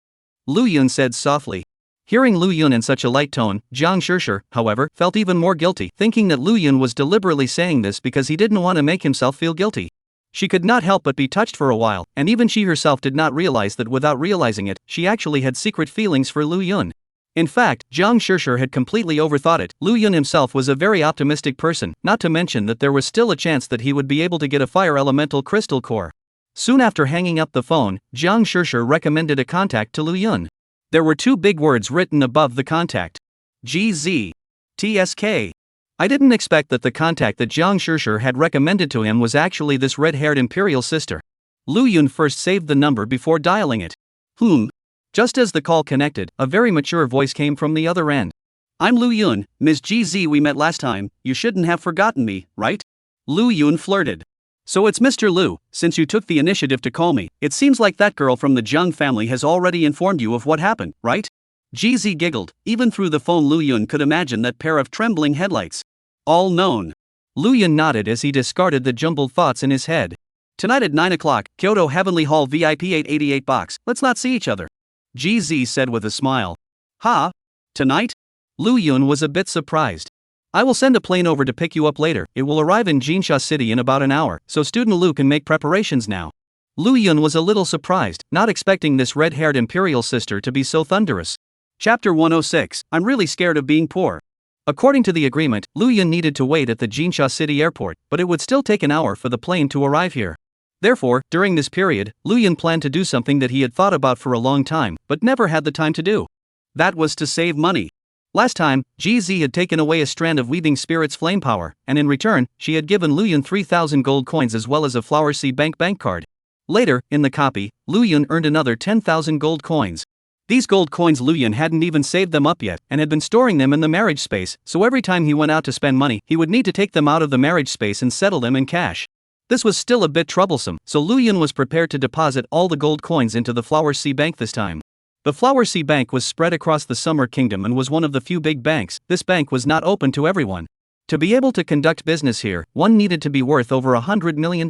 Lu Yun said softly. Hearing Lu Yun in such a light tone, Jiang Shishir, however, felt even more guilty, thinking that Lu Yun was deliberately saying this because he didn't want to make himself feel guilty. She could not help but be touched for a while, and even she herself did not realize that without realizing it, she actually had secret feelings for Lu Yun. In fact, Jiang Shishir had completely overthought it. Lu Yun himself was a very optimistic person, not to mention that there was still a chance that he would be able to get a fire elemental crystal core. Soon after hanging up the phone, Jiang Shishir recommended a contact to Lu Yun. There were two big words written above the contact. GZ. TSK. I didn't expect that the contact that Jiang Shishir had recommended to him was actually this red-haired imperial sister. Lu Yun first saved the number before dialing it. Just as the call connected, a very mature voice came from the other end. I'm Lu Yun, Ms. GZ, we met last time. You shouldn't have forgotten me, right? Lu Yun flirted. So it's Mr. Lu, since you took the initiative to call me. It seems like that girl from the Jiang family has already informed you of what happened, right? GZ giggled. Even through the phone Lu Yun could imagine that pair of trembling headlights. All known. Lu Yun nodded as he discarded the jumbled thoughts in his head. Tonight at 9 o'clock, Kyoto Heavenly Hall VIP 888 box. Let's not see each other. GZ said with a smile. Ha? Tonight? Lu Yun was a bit surprised. I will send a plane over to pick you up later. It will arrive in Jinsha City in about an hour, so student Lu can make preparations now. Lu Yun was a little surprised, not expecting this red-haired imperial sister to be so thunderous. Chapter 106. I'm really scared of being poor. According to the agreement, Lu Yun needed to wait at the Jinsha City airport, but it would still take an hour for the plane to arrive here. Therefore, during this period, Lu Yun planned to do something that he had thought about for a long time, but never had the time to do. That was to save money. Last time, GZ had taken away a strand of weaving spirit's flame power, and in return, she had given Luyun 3,000 gold coins as well as a Flower Sea bank card. Later, in the copy, Luyun earned another 10,000 gold coins. These gold coins Luyun hadn't even saved them up yet, and had been storing them in the marriage space, so every time he went out to spend money, he would need to take them out of the marriage space and settle them in cash. This was still a bit troublesome, so Luyun was prepared to deposit all the gold coins into the Flower Sea Bank this time. The Flower Sea Bank was spread across the Summer Kingdom and was one of the few big banks. This bank was not open to everyone. To be able to conduct business here, one needed to be worth over $100 million.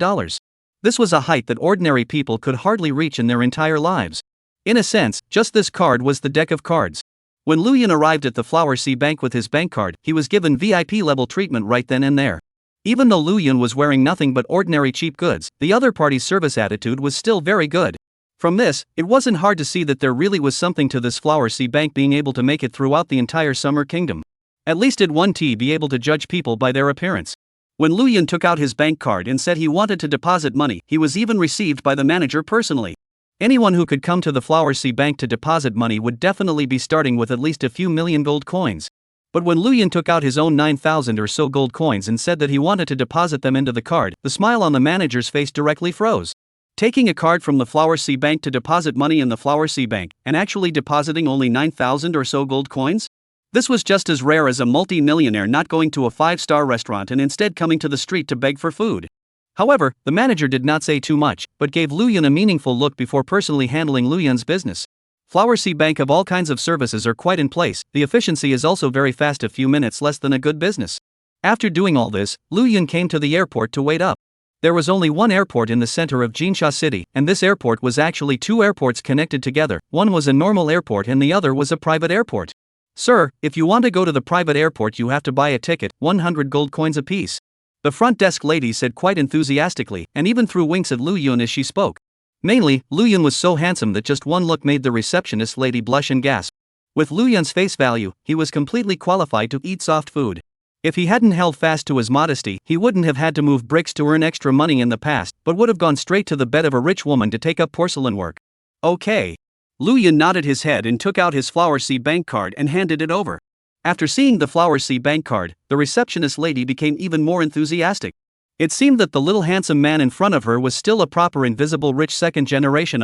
This was a height that ordinary people could hardly reach in their entire lives. In a sense, just this card was the deck of cards. When Luyun arrived at the Flower Sea Bank with his bank card, he was given VIP level treatment right then and there. Even though Luyun was wearing nothing but ordinary cheap goods, the other party's service attitude was still very good. From this, it wasn't hard to see that there really was something to this Flower Sea Bank being able to make it throughout the entire Summer Kingdom. At least did 1T be able to judge people by their appearance. When Luyun took out his bank card and said he wanted to deposit money, he was even received by the manager personally. Anyone who could come to the Flower Sea Bank to deposit money would definitely be starting with at least a few million gold coins. But when Luyun took out his own 9,000 or so gold coins and said that he wanted to deposit them into the card, the smile on the manager's face directly froze. Taking a card from the Flower Sea Bank to deposit money in the Flower Sea Bank, and actually depositing only 9,000 or so gold coins? This was just as rare as a multi-millionaire not going to a 5-star restaurant and instead coming to the street to beg for food. However, the manager did not say too much, but gave Luyun a meaningful look before personally handling Luyun's business. Flower Sea Bank of all kinds of services are quite in place. The efficiency is also very fast, a few minutes less than a good business. After doing all this, Luyun came to the airport to wait up. There was only one airport in the center of Jinsha City, and this airport was actually two airports connected together. One was a normal airport and the other was a private airport. Sir, if you want to go to the private airport you have to buy a ticket, 100 gold coins apiece. The front desk lady said quite enthusiastically, and even threw winks at Luyun as she spoke. Mainly, Luyun was so handsome that just one look made the receptionist lady blush and gasp. With Luyun's face value, he was completely qualified to eat soft food. If he hadn't held fast to his modesty, he wouldn't have had to move bricks to earn extra money in the past, but would have gone straight to the bed of a rich woman to take up porcelain work. Okay. Luyun nodded his head and took out his Flower Sea Bank card and handed it over. After seeing the Flower Sea Bank card, the receptionist lady became even more enthusiastic. It seemed that the little handsome man in front of her was still a proper invisible rich second generation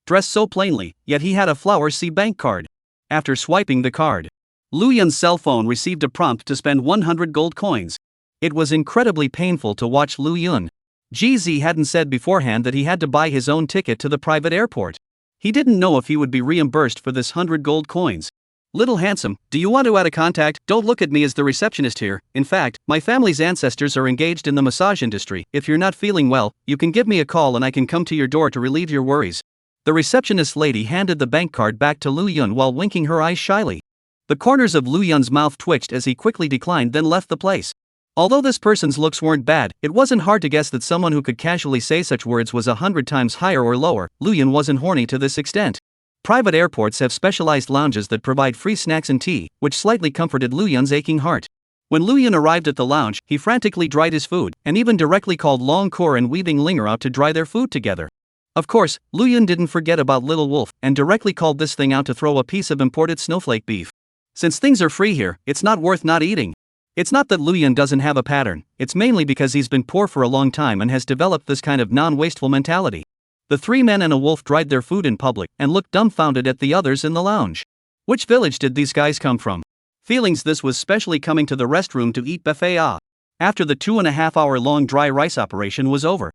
dressed so plainly, yet he had a Flower Sea Bank card. After swiping the card, Luyun's cell phone received a prompt to spend 100 gold coins. It was incredibly painful to watch Luyun. GZ hadn't said beforehand that he had to buy his own ticket to the private airport. He didn't know if he would be reimbursed for this 100 gold coins. Little handsome, do you want to add a contact? Don't look at me as the receptionist here. In fact, my family's ancestors are engaged in the massage industry. If you're not feeling well, you can give me a call and I can come to your door to relieve your worries. The receptionist lady handed the bank card back to Luyun while winking her eyes shyly. The corners of Luyun's mouth twitched as he quickly declined, then left the place. Although this person's looks weren't bad, it wasn't hard to guess that someone who could casually say such words was 100 times higher or lower. Luyun wasn't horny to this extent. Private airports have specialized lounges that provide free snacks and tea, which slightly comforted Luyun's aching heart. When Luyun arrived at the lounge, he frantically dried his food, and even directly called Long Kor and Weaving Linger out to dry their food together. Of course, Luyun didn't forget about Little Wolf, and directly called this thing out to throw a piece of imported snowflake beef. Since things are free here, it's not worth not eating. It's not that Luyun doesn't have a pattern, it's mainly because he's been poor for a long time and has developed this kind of non-wasteful mentality. The three men and a wolf dried their food in public and looked dumbfounded at the others in the lounge. Which village did these guys come from? Feelings this was specially coming to the restroom to eat buffet after the 2.5-hour-long dry rice operation was over.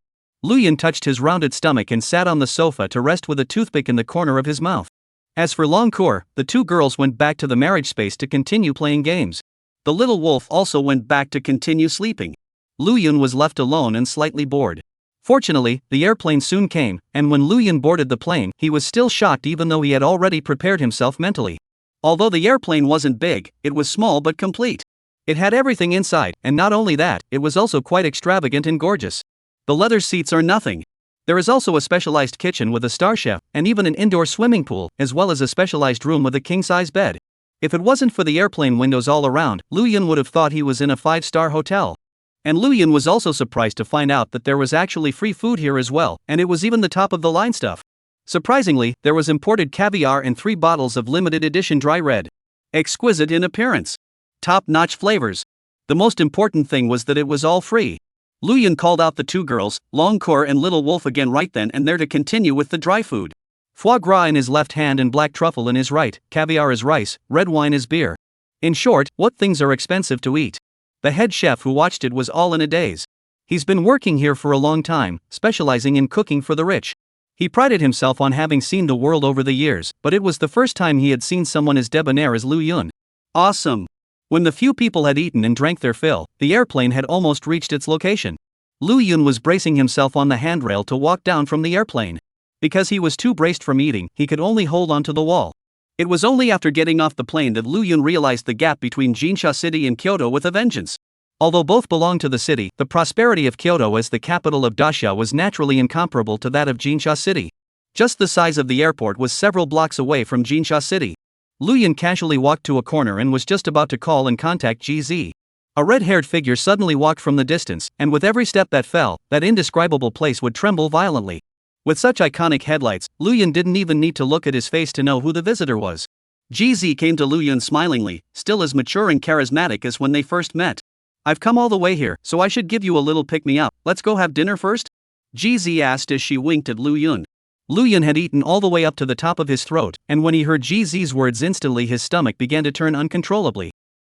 Luyun touched his rounded stomach and sat on the sofa to rest with a toothpick in the corner of his mouth. As for Long Kor, the two girls went back to the marriage space to continue playing games. The little wolf also went back to continue sleeping. Luyun was left alone and slightly bored. Fortunately, the airplane soon came, and when Luyun boarded the plane, he was still shocked even though he had already prepared himself mentally. Although the airplane wasn't big, it was small but complete. It had everything inside, and not only that, it was also quite extravagant and gorgeous. The leather seats are nothing. There is also a specialized kitchen with a star chef, and even an indoor swimming pool, as well as a specialized room with a king-size bed. If it wasn't for the airplane windows all around, Luyun would have thought he was in a 5-star hotel. And Luyun was also surprised to find out that there was actually free food here as well, and it was even the top of the line stuff. Surprisingly, there was imported caviar and 3 bottles of limited edition dry red. Exquisite in appearance. Top-notch flavors. The most important thing was that it was all free. Luyan called out the 2 girls, Longcore and Little Wolf, again right then and there to continue with the dry food. Foie gras in his left hand and black truffle in his right, caviar is rice, red wine is beer. In short, what things are expensive to eat? The head chef who watched it was all in a daze. He's been working here for a long time, specializing in cooking for the rich. He prided himself on having seen the world over the years, but it was the first time he had seen someone as debonair as Lu Yun. Awesome! When the few people had eaten and drank their fill, the airplane had almost reached its location. Lu Yun was bracing himself on the handrail to walk down from the airplane. Because he was too braced from eating, he could only hold onto the wall. It was only after getting off the plane that Lu Yun realized the gap between Jinsha City and Kyoto with a vengeance. Although both belonged to the city, the prosperity of Kyoto as the capital of Dacia was naturally incomparable to that of Jinsha City. Just the size of the airport was several blocks away from Jinsha City. Lu Yun casually walked to a corner and was just about to call and contact GZ. A red-haired figure suddenly walked from the distance, and with every step that fell, that indescribable place would tremble violently. With such iconic headlights, Lu Yun didn't even need to look at his face to know who the visitor was. GZ came to Lu Yun smilingly, still as mature and charismatic as when they first met. I've come all the way here, so I should give you a little pick-me-up. Let's go have dinner first? GZ asked as she winked at Lu Yun. Lu Yun had eaten all the way up to the top of his throat, and when he heard GZ's words instantly his stomach began to turn uncontrollably.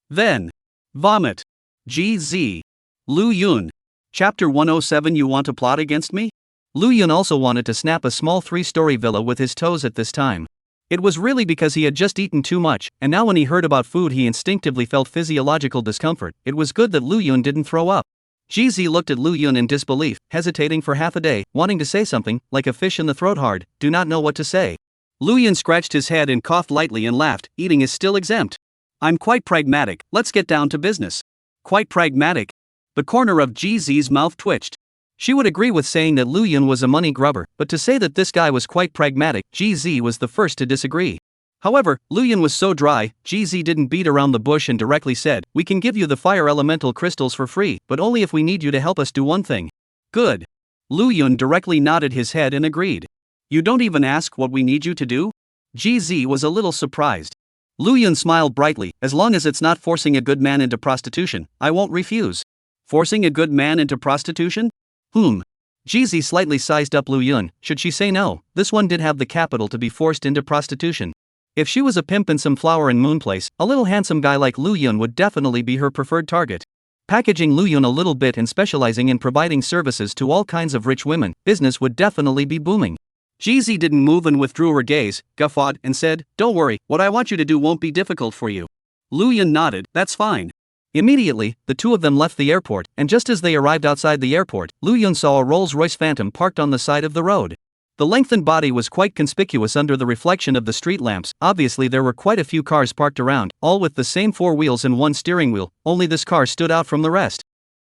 Then, vomit. GZ. Lu Yun. Chapter 107. You want to plot against me? Lu Yun also wanted to snap a small 3-story villa with his toes at this time. It was really because he had just eaten too much, and now when he heard about food he instinctively felt physiological discomfort. It was good that Lu Yun didn't throw up. GZ looked at Lu Yun in disbelief, hesitating for half a day, wanting to say something, like a fish in the throat hard, do not know what to say. Lu Yun scratched his head and coughed lightly and laughed, eating is still exempt. I'm quite pragmatic, let's get down to business. Quite pragmatic? The corner of GZ's mouth twitched. She would agree with saying that Lu Yun was a money grubber, but to say that this guy was quite pragmatic, GZ was the first to disagree. However, Lu Yun was so dry, GZ didn't beat around the bush and directly said, we can give you the fire elemental crystals for free, but only if we need you to help us do one thing. Good. Lu Yun directly nodded his head and agreed. You don't even ask what we need you to do? GZ was a little surprised. Lu Yun smiled brightly, as long as it's not forcing a good man into prostitution, I won't refuse. Forcing a good man into prostitution? GZ slightly sized up Lu Yun. Should she say no? This one did have the capital to be forced into prostitution. If she was a pimp in some flower and moon place, a little handsome guy like Lu Yun would definitely be her preferred target. Packaging Lu Yun a little bit and specializing in providing services to all kinds of rich women, business would definitely be booming. GZ didn't move and withdrew her gaze, guffawed, and said, don't worry, what I want you to do won't be difficult for you. Lu Yun nodded, that's fine. Immediately, the two of them left the airport, and just as they arrived outside the airport, Lu Yun saw a Rolls-Royce Phantom parked on the side of the road. The lengthened body was quite conspicuous under the reflection of the street lamps. Obviously there were quite a few cars parked around, all with the same 4 wheels and 1 steering wheel, only this car stood out from the rest.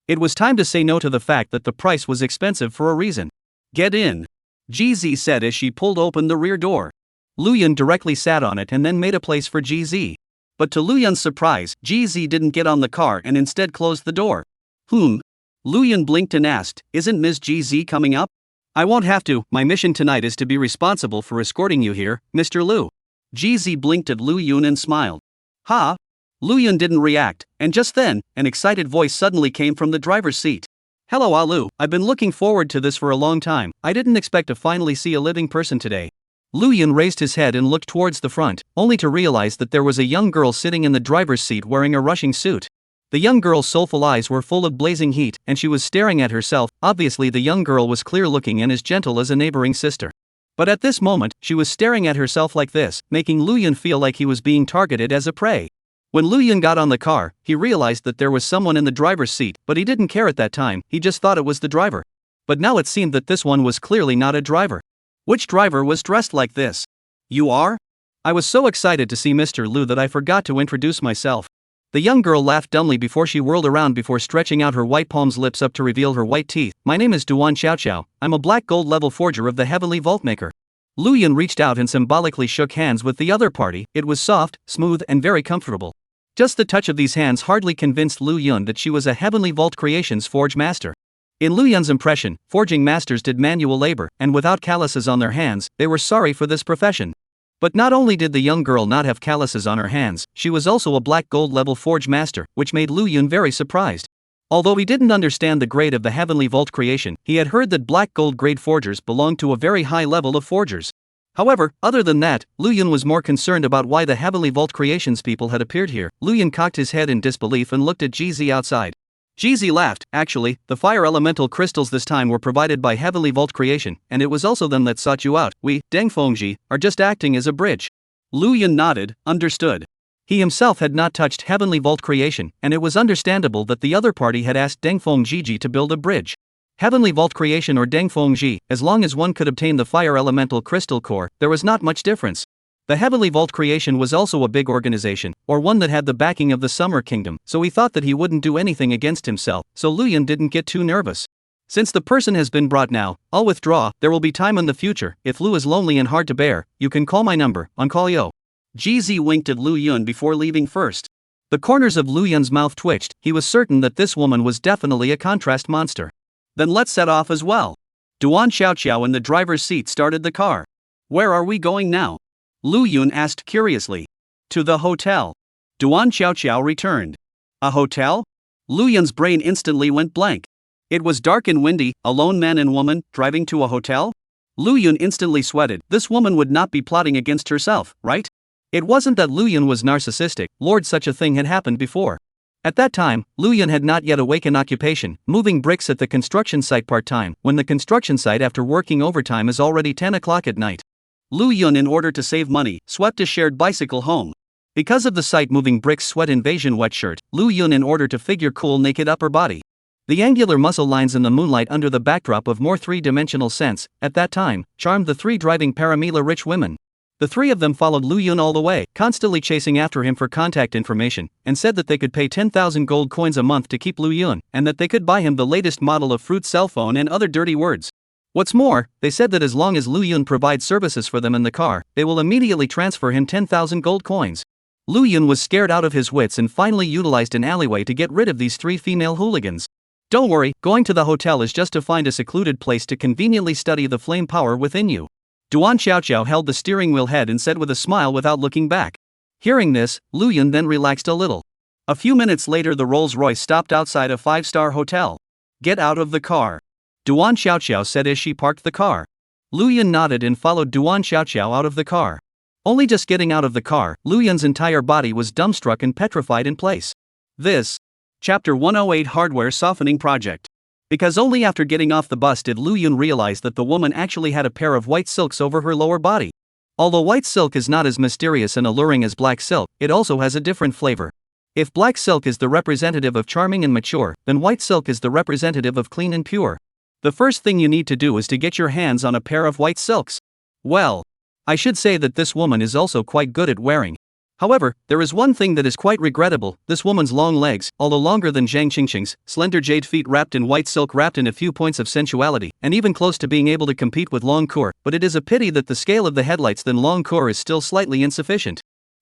It was time to say no to the fact that the price was expensive for a reason. Get in, GZ said as she pulled open the rear door. Lu Yun directly sat on it and then made a place for GZ. But to Lu Yun's surprise, GZ didn't get on the car and instead closed the door. Lu Yun blinked and asked, isn't Ms. GZ coming up? I won't have to, my mission tonight is to be responsible for escorting you here, Mr. Lu. GZ blinked at Lu Yun and smiled. Ha! Lu Yun didn't react, and just then, an excited voice suddenly came from the driver's seat. Hello Alu, I've been looking forward to this for a long time, I didn't expect to finally see a living person today. Lu Yun raised his head and looked towards the front, only to realize that there was a young girl sitting in the driver's seat wearing a rushing suit. The young girl's soulful eyes were full of blazing heat, and she was staring at herself. Obviously the young girl was clear-looking and as gentle as a neighboring sister. But at this moment, she was staring at herself like this, making Lu Yun feel like he was being targeted as a prey. When Lu Yun got on the car, he realized that there was someone in the driver's seat, but he didn't care at that time, he just thought it was the driver. But now it seemed that this one was clearly not a driver. Which driver was dressed like this? You are? I was so excited to see Mr. Lu that I forgot to introduce myself. The young girl laughed dumbly before she whirled around before stretching out her white palm's lips up to reveal her white teeth. My name is Duan Xiaoqiao, I'm a black gold level forger of the Heavenly Vaultmaker. Lu Yun reached out and symbolically shook hands with the other party. It was soft, smooth and very comfortable. Just the touch of these hands hardly convinced Lu Yun that she was a Heavenly Vault Creations forge master. In Lu Yun's impression, forging masters did manual labor, and without calluses on their hands, they were sorry for this profession. But not only did the young girl not have calluses on her hands, she was also a black gold level forge master, which made Lu Yun very surprised. Although he didn't understand the grade of the heavenly vault creation, he had heard that black gold grade forgers belonged to a very high level of forgers. However, other than that, Lu Yun was more concerned about why the heavenly vault creations people had appeared here. Lu Yun cocked his head in disbelief and looked at GZ outside. GZ laughed. Actually, the fire elemental crystals this time were provided by heavenly vault creation, and it was also them that sought you out. We, Dengfengji, are just acting as a bridge. Lu Yun nodded, understood. He himself had not touched heavenly vault creation, and it was understandable that the other party had asked Dengfengji to build a bridge. Heavenly vault creation or Dengfengji, as long as one could obtain the fire elemental crystal core, there was not much difference. The heavenly vault creation was also a big organization, or one that had the backing of the Summer Kingdom, so he thought that he wouldn't do anything against himself, so Lu Yun didn't get too nervous. Since the person has been brought now, I'll withdraw. There will be time in the future. If Lu is lonely and hard to bear, you can call my number, on call yo. GZ winked at Lu Yun before leaving first. The corners of Lu Yun's mouth twitched. He was certain that this woman was definitely a contrast monster. Then let's set off as well. Duan Xiaoqiao in the driver's seat started the car. Where are we going now? Lu Yun asked curiously. To the hotel. Duan Xiaoqiao returned. A hotel? Lu Yun's brain instantly went blank. It was dark and windy, a lone man and woman, driving to a hotel? Lu Yun instantly sweated. This woman would not be plotting against herself, right? It wasn't that Lu Yun was narcissistic, Lord, such a thing had happened before. At that time, Lu Yun had not yet awakened occupation, moving bricks at the construction site part-time, when the construction site after working overtime is already 10 o'clock at night. Lu Yun, in order to save money, swept a shared bicycle home. Because of the site moving bricks sweat invasion wet shirt, Lu Yun in order to figure cool naked upper body. The angular muscle lines in the moonlight under the backdrop of more three-dimensional sense, at that time, charmed the three driving Paramila rich women. The three of them followed Lu Yun all the way, constantly chasing after him for contact information, and said that they could pay 10,000 gold coins a month to keep Lu Yun, and that they could buy him the latest model of fruit cell phone and other dirty words. What's more, they said that as long as Lu Yun provides services for them in the car, they will immediately transfer him 10,000 gold coins. Lu Yun was scared out of his wits and finally utilized an alleyway to get rid of these three female hooligans. Don't worry, going to the hotel is just to find a secluded place to conveniently study the flame power within you. Duan Xiaoqiao held the steering wheel head and said with a smile without looking back. Hearing this, Lu Yun then relaxed a little. A few minutes later the Rolls-Royce stopped outside a 5-star hotel. Get out of the car. Duan Xiaoqiao said as she parked the car. Lu Yun nodded and followed Duan Xiaoqiao out of the car. Only just getting out of the car, Lu Yun's entire body was dumbstruck and petrified in place. This. Chapter 108 Hardware Softening Project. Because only after getting off the bus did Lu Yun realize that the woman actually had a pair of white silks over her lower body. Although white silk is not as mysterious and alluring as black silk, it also has a different flavor. If black silk is the representative of charming and mature, then white silk is the representative of clean and pure. The first thing you need to do is to get your hands on a pair of white silks. Well, I should say that this woman is also quite good at wearing. However, there is one thing that is quite regrettable. This woman's long legs, although longer than Zhang Qingqing's, slender jade feet wrapped in white silk wrapped in a few points of sensuality, and even close to being able to compete with Long Cour, but it is a pity that the scale of the headlights than Long Cour is still slightly insufficient.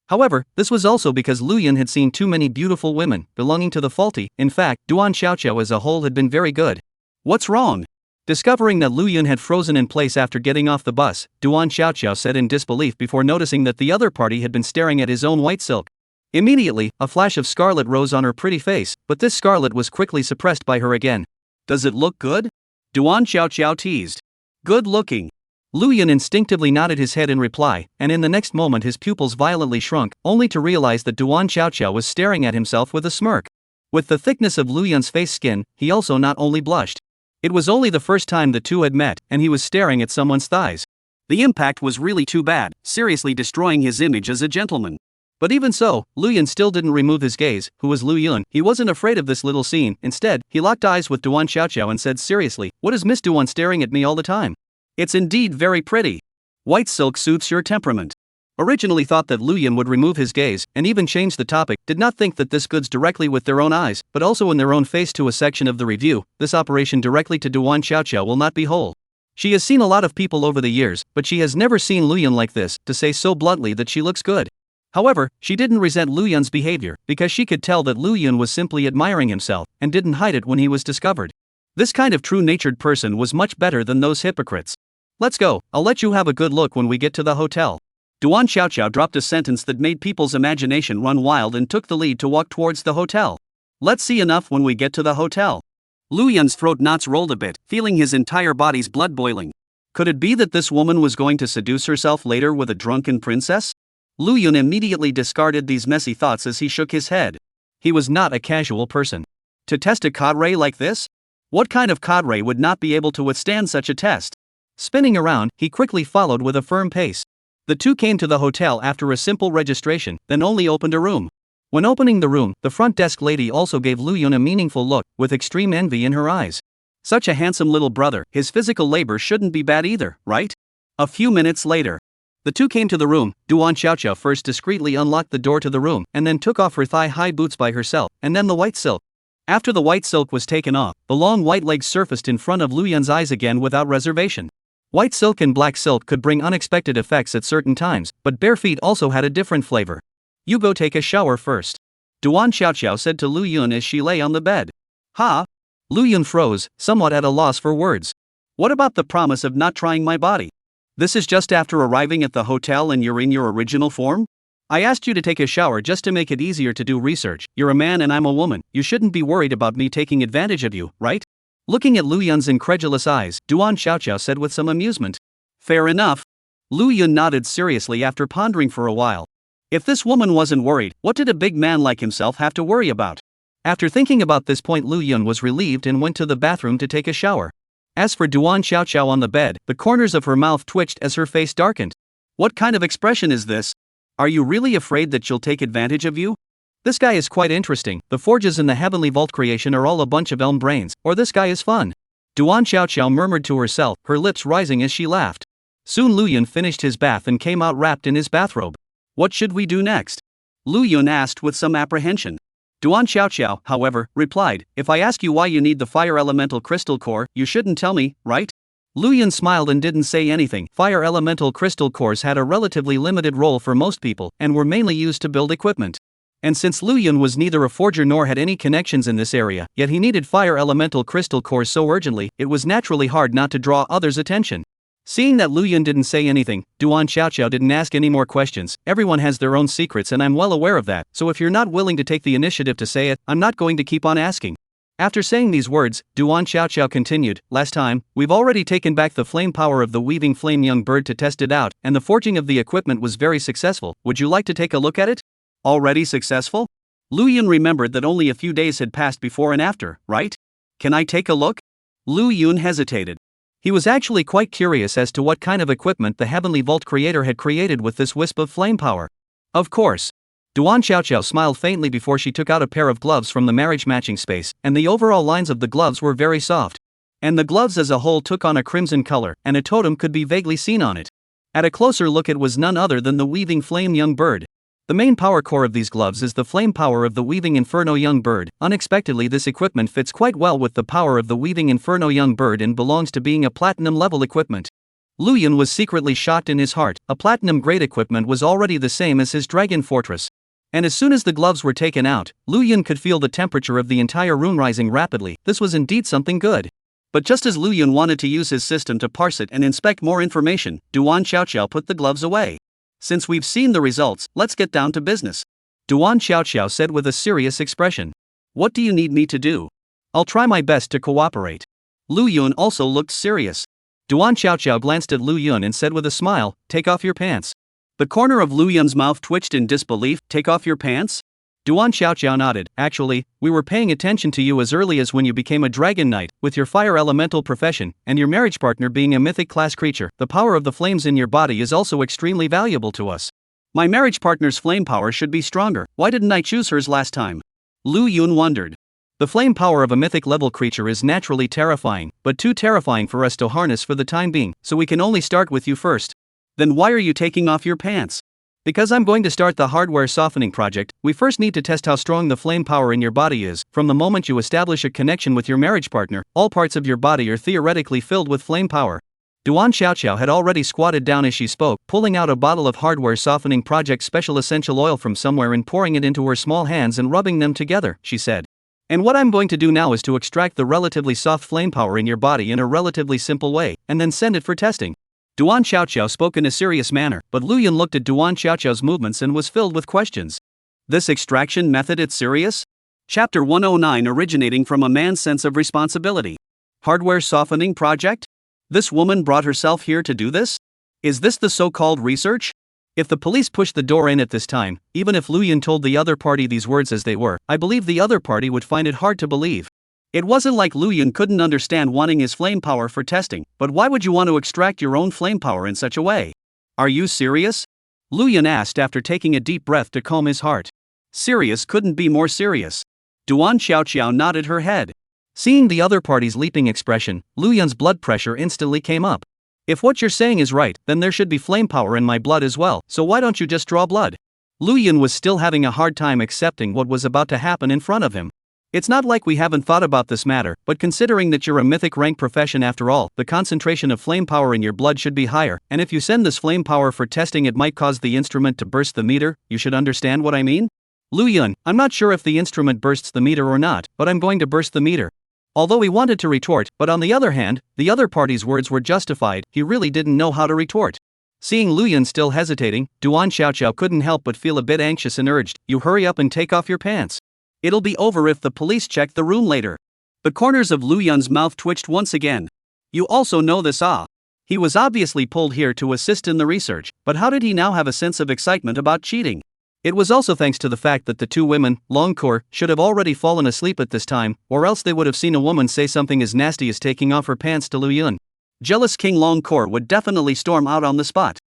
However, this was also because Lu Yun had seen too many beautiful women, belonging to the faulty. In fact, Duan Xiaoqiao as a whole had been very good. What's wrong? Discovering that Lu Yun had frozen in place after getting off the bus, Duan Xiaoqiao said in disbelief before noticing that the other party had been staring at his own white silk. Immediately, a flash of scarlet rose on her pretty face, but this scarlet was quickly suppressed by her again. Does it look good? Duan Xiaoqiao teased. Good looking. Lu Yun instinctively nodded his head in reply, and in the next moment his pupils violently shrunk, only to realize that Duan Xiaoqiao was staring at himself with a smirk. With the thickness of Lu Yun's face skin, he also not only blushed. It was only the first time the two had met, and he was staring at someone's thighs. The impact was really too bad, seriously destroying his image as a gentleman. But even so, Lu Yun still didn't remove his gaze. Who was Lu Yun? He wasn't afraid of this little scene. Instead, he locked eyes with Duan Xiaoqiao and said seriously, "What is Miss Duan staring at me all the time? It's indeed very pretty. White silk suits your temperament." Originally thought that Lu Yun would remove his gaze, and even change the topic, did not think that this goods directly with their own eyes, but also in their own face to a section of the review. This operation directly to Duan Xiaoqiao will not be whole. She has seen a lot of people over the years, but she has never seen Lu Yun like this, to say so bluntly that she looks good. However, she didn't resent Lu Yun's behavior, because she could tell that Lu Yun was simply admiring himself, and didn't hide it when he was discovered. This kind of true-natured person was much better than those hypocrites. Let's go, I'll let you have a good look when we get to the hotel. Duan Xiaoqiao dropped a sentence that made people's imagination run wild and took the lead to walk towards the hotel. Let's see enough when we get to the hotel. Lu Yun's throat knots rolled a bit, feeling his entire body's blood boiling. Could it be that this woman was going to seduce herself later with a drunken princess? Lu Yun immediately discarded these messy thoughts as he shook his head. He was not a casual person. To test a cadre like this? What kind of cadre would not be able to withstand such a test? Spinning around, he quickly followed with a firm pace. The two came to the hotel after a simple registration, then only opened a room. When opening the room, the front desk lady also gave Lu Yun a meaningful look, with extreme envy in her eyes. Such a handsome little brother, his physical labor shouldn't be bad either, right? A few minutes later, the two came to the room. Duan Xiaoqiao first discreetly unlocked the door to the room, and then took off her thigh-high boots by herself, and then the white silk. After the white silk was taken off, the long white legs surfaced in front of Lu Yun's eyes again without reservation. White silk and black silk could bring unexpected effects at certain times, but bare feet also had a different flavor. You go take a shower first. Duan Xiaoqiao said to Lu Yun as she lay on the bed. Ha! Lu Yun froze, somewhat at a loss for words. What about the promise of not trying my body? This is just after arriving at the hotel and you're in your original form? I asked you to take a shower just to make it easier to do research. You're a man and I'm a woman. You shouldn't be worried about me taking advantage of you, right? Looking at Lu Yun's incredulous eyes, Duan Xiaoqiao said with some amusement. Fair enough. Lu Yun nodded seriously after pondering for a while. If this woman wasn't worried, what did a big man like himself have to worry about? After thinking about this point, Lu Yun was relieved and went to the bathroom to take a shower. As for Duan Xiaoqiao on the bed, the corners of her mouth twitched as her face darkened. What kind of expression is this? Are you really afraid that she'll take advantage of you? This guy is quite interesting. The forges in the heavenly vault creation are all a bunch of elm brains, or this guy is fun. Duan Xiaoqiao murmured to herself, her lips rising as she laughed. Soon Lu Yun finished his bath and came out wrapped in his bathrobe. What should we do next? Lu Yun asked with some apprehension. Duan Xiaoqiao, however, replied, if I ask you why you need the fire elemental crystal core, you shouldn't tell me, right? Lu Yun smiled and didn't say anything. Fire elemental crystal cores had a relatively limited role for most people, and were mainly used to build equipment. And since Lu Yun was neither a forger nor had any connections in this area, yet he needed fire elemental crystal cores so urgently, it was naturally hard not to draw others' attention. Seeing that Lu Yun didn't say anything, Duan Xiaoqiao didn't ask any more questions. Everyone has their own secrets and I'm well aware of that, so if you're not willing to take the initiative to say it, I'm not going to keep on asking. After saying these words, Duan Xiaoqiao continued, last time, we've already taken back the flame power of the weaving flame young bird to test it out, and the forging of the equipment was very successful. Would you like to take a look at it? Already successful? Lu Yun remembered that only a few days had passed before and after, right? Can I take a look? Lu Yun hesitated. He was actually quite curious as to what kind of equipment the Heavenly Vault creator had created with this wisp of flame power. Of course. Duan Xiaoqiao smiled faintly before she took out a pair of gloves from the marriage matching space, and the overall lines of the gloves were very soft. And the gloves as a whole took on a crimson color, and a totem could be vaguely seen on it. At a closer look, it was none other than the weaving flame young bird. The main power core of these gloves is the flame power of the weaving inferno young bird. Unexpectedly, this equipment fits quite well with the power of the weaving inferno young bird and belongs to being a platinum level equipment. Lu Yun was secretly shocked in his heart. A platinum grade equipment was already the same as his dragon fortress. And as soon as the gloves were taken out, Lu Yun could feel the temperature of the entire room rising rapidly. This was indeed something good. But just as Lu Yun wanted to use his system to parse it and inspect more information, Duan Xiaoqiao put the gloves away. Since we've seen the results, let's get down to business. Duan Xiaoqiao said with a serious expression. What do you need me to do? I'll try my best to cooperate. Lu Yun also looked serious. Duan Xiaoqiao glanced at Lu Yun and said with a smile, take off your pants. The corner of Lu Yun's mouth twitched in disbelief. Take off your pants? Duan Xiaoqiao nodded. Actually, we were paying attention to you as early as when you became a dragon knight, with your fire elemental profession, and your marriage partner being a mythic class creature. The power of the flames in your body is also extremely valuable to us. My marriage partner's flame power should be stronger. Why didn't I choose hers last time? Lu Yun wondered. The flame power of a mythic level creature is naturally terrifying, but too terrifying for us to harness for the time being, so we can only start with you first. Then why are you taking off your pants? Because I'm going to start the hardware softening project, we first need to test how strong the flame power in your body is. From the moment you establish a connection with your marriage partner, all parts of your body are theoretically filled with flame power. Duan Xiaoqiao had already squatted down as she spoke, pulling out a bottle of hardware softening project special essential oil from somewhere and pouring it into her small hands and rubbing them together, she said. And what I'm going to do now is to extract the relatively soft flame power in your body in a relatively simple way, and then send it for testing. Duan Xiaoqiao spoke in a serious manner, but Lu Yun looked at Duan Xiaoqiao's movements and was filled with questions. This extraction method, it's serious? Chapter 109, originating from a man's sense of responsibility. Hardware softening project? This woman brought herself here to do this? Is this the so-called research? If the police pushed the door in at this time, even if Lu Yun told the other party these words as they were, I believe the other party would find it hard to believe. It wasn't like Lu Yun couldn't understand wanting his flame power for testing, but why would you want to extract your own flame power in such a way? Are you serious? Lu Yun asked after taking a deep breath to calm his heart. Serious couldn't be more serious. Duan Xiaoqiao nodded her head. Seeing the other party's leaping expression, Lu Yun's blood pressure instantly came up. If what you're saying is right, then there should be flame power in my blood as well, so why don't you just draw blood? Lu Yun was still having a hard time accepting what was about to happen in front of him. It's not like we haven't thought about this matter, but considering that you're a mythic rank profession after all, the concentration of flame power in your blood should be higher, and if you send this flame power for testing it might cause the instrument to burst the meter, you should understand what I mean? Lu Yun, I'm not sure if the instrument bursts the meter or not, but I'm going to burst the meter. Although he wanted to retort, but on the other hand, the other party's words were justified, he really didn't know how to retort. Seeing Lu Yun still hesitating, Duan Xiaoqiao couldn't help but feel a bit anxious and urged, you hurry up and take off your pants. It'll be over if the police check the room later. The corners of Lu Yun's mouth twitched once again. You also know this, ah? He was obviously pulled here to assist in the research, but how did he now have a sense of excitement about cheating? It was also thanks to the fact that the two women, Longcore, should have already fallen asleep at this time, or else they would have seen a woman say something as nasty as taking off her pants to Lu Yun. Jealous King Longcore would definitely storm out on the spot.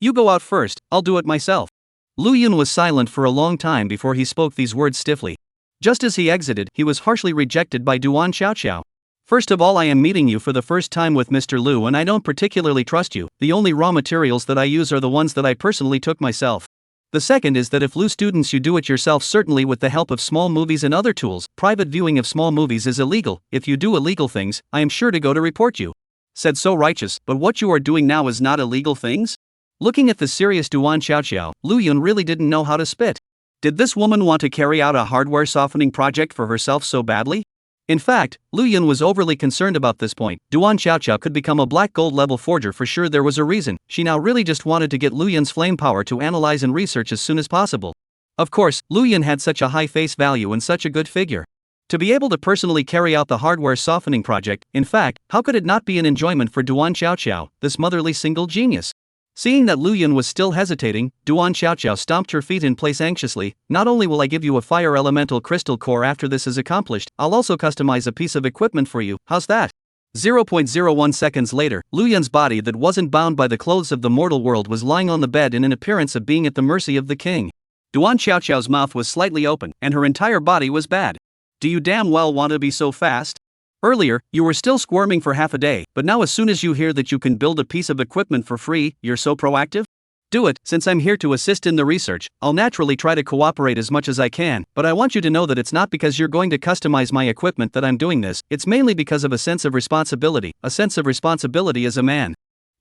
You go out first, I'll do it myself. Lu Yun was silent for a long time before he spoke these words stiffly. Just as he exited, he was harshly rejected by Duan Xiaoqiao. First of all, I am meeting you for the first time with Mr. Lu and I don't particularly trust you. The only raw materials that I use are the ones that I personally took myself. The second is that if Lu students you do it yourself, certainly with the help of small movies and other tools. Private viewing of small movies is illegal. If you do illegal things, I am sure to go to report you. Said so righteous, but what you are doing now is not illegal things? Looking at the serious Duan Xiaoqiao, Lu Yun really didn't know how to spit. Did this woman want to carry out a hardware softening project for herself so badly? In fact, Lu Yun was overly concerned about this point. Duan Xiaoqiao could become a black gold level forger for sure. There was a reason. She now really just wanted to get Lu Yun's flame power to analyze and research as soon as possible. Of course, Lu Yun had such a high face value and such a good figure. To be able to personally carry out the hardware softening project, in fact, how could it not be an enjoyment for Duan Xiaoqiao, this motherly single genius? Seeing that Lu Yun was still hesitating, Duan Xiaoqiao stomped her feet in place anxiously. Not only will I give you a fire elemental crystal core after this is accomplished, I'll also customize a piece of equipment for you, how's that? 0.01 seconds later, Lu Yun's body that wasn't bound by the clothes of the mortal world was lying on the bed in an appearance of being at the mercy of the king. Duan Xiaoqiao's mouth was slightly open, and her entire body was bad. Do you damn well want to be so fast? Earlier, you were still squirming for half a day, but now as soon as you hear that you can build a piece of equipment for free, you're so proactive? Do it. Since I'm here to assist in the research, I'll naturally try to cooperate as much as I can, but I want you to know that it's not because you're going to customize my equipment that I'm doing this, it's mainly because of a sense of responsibility as a man.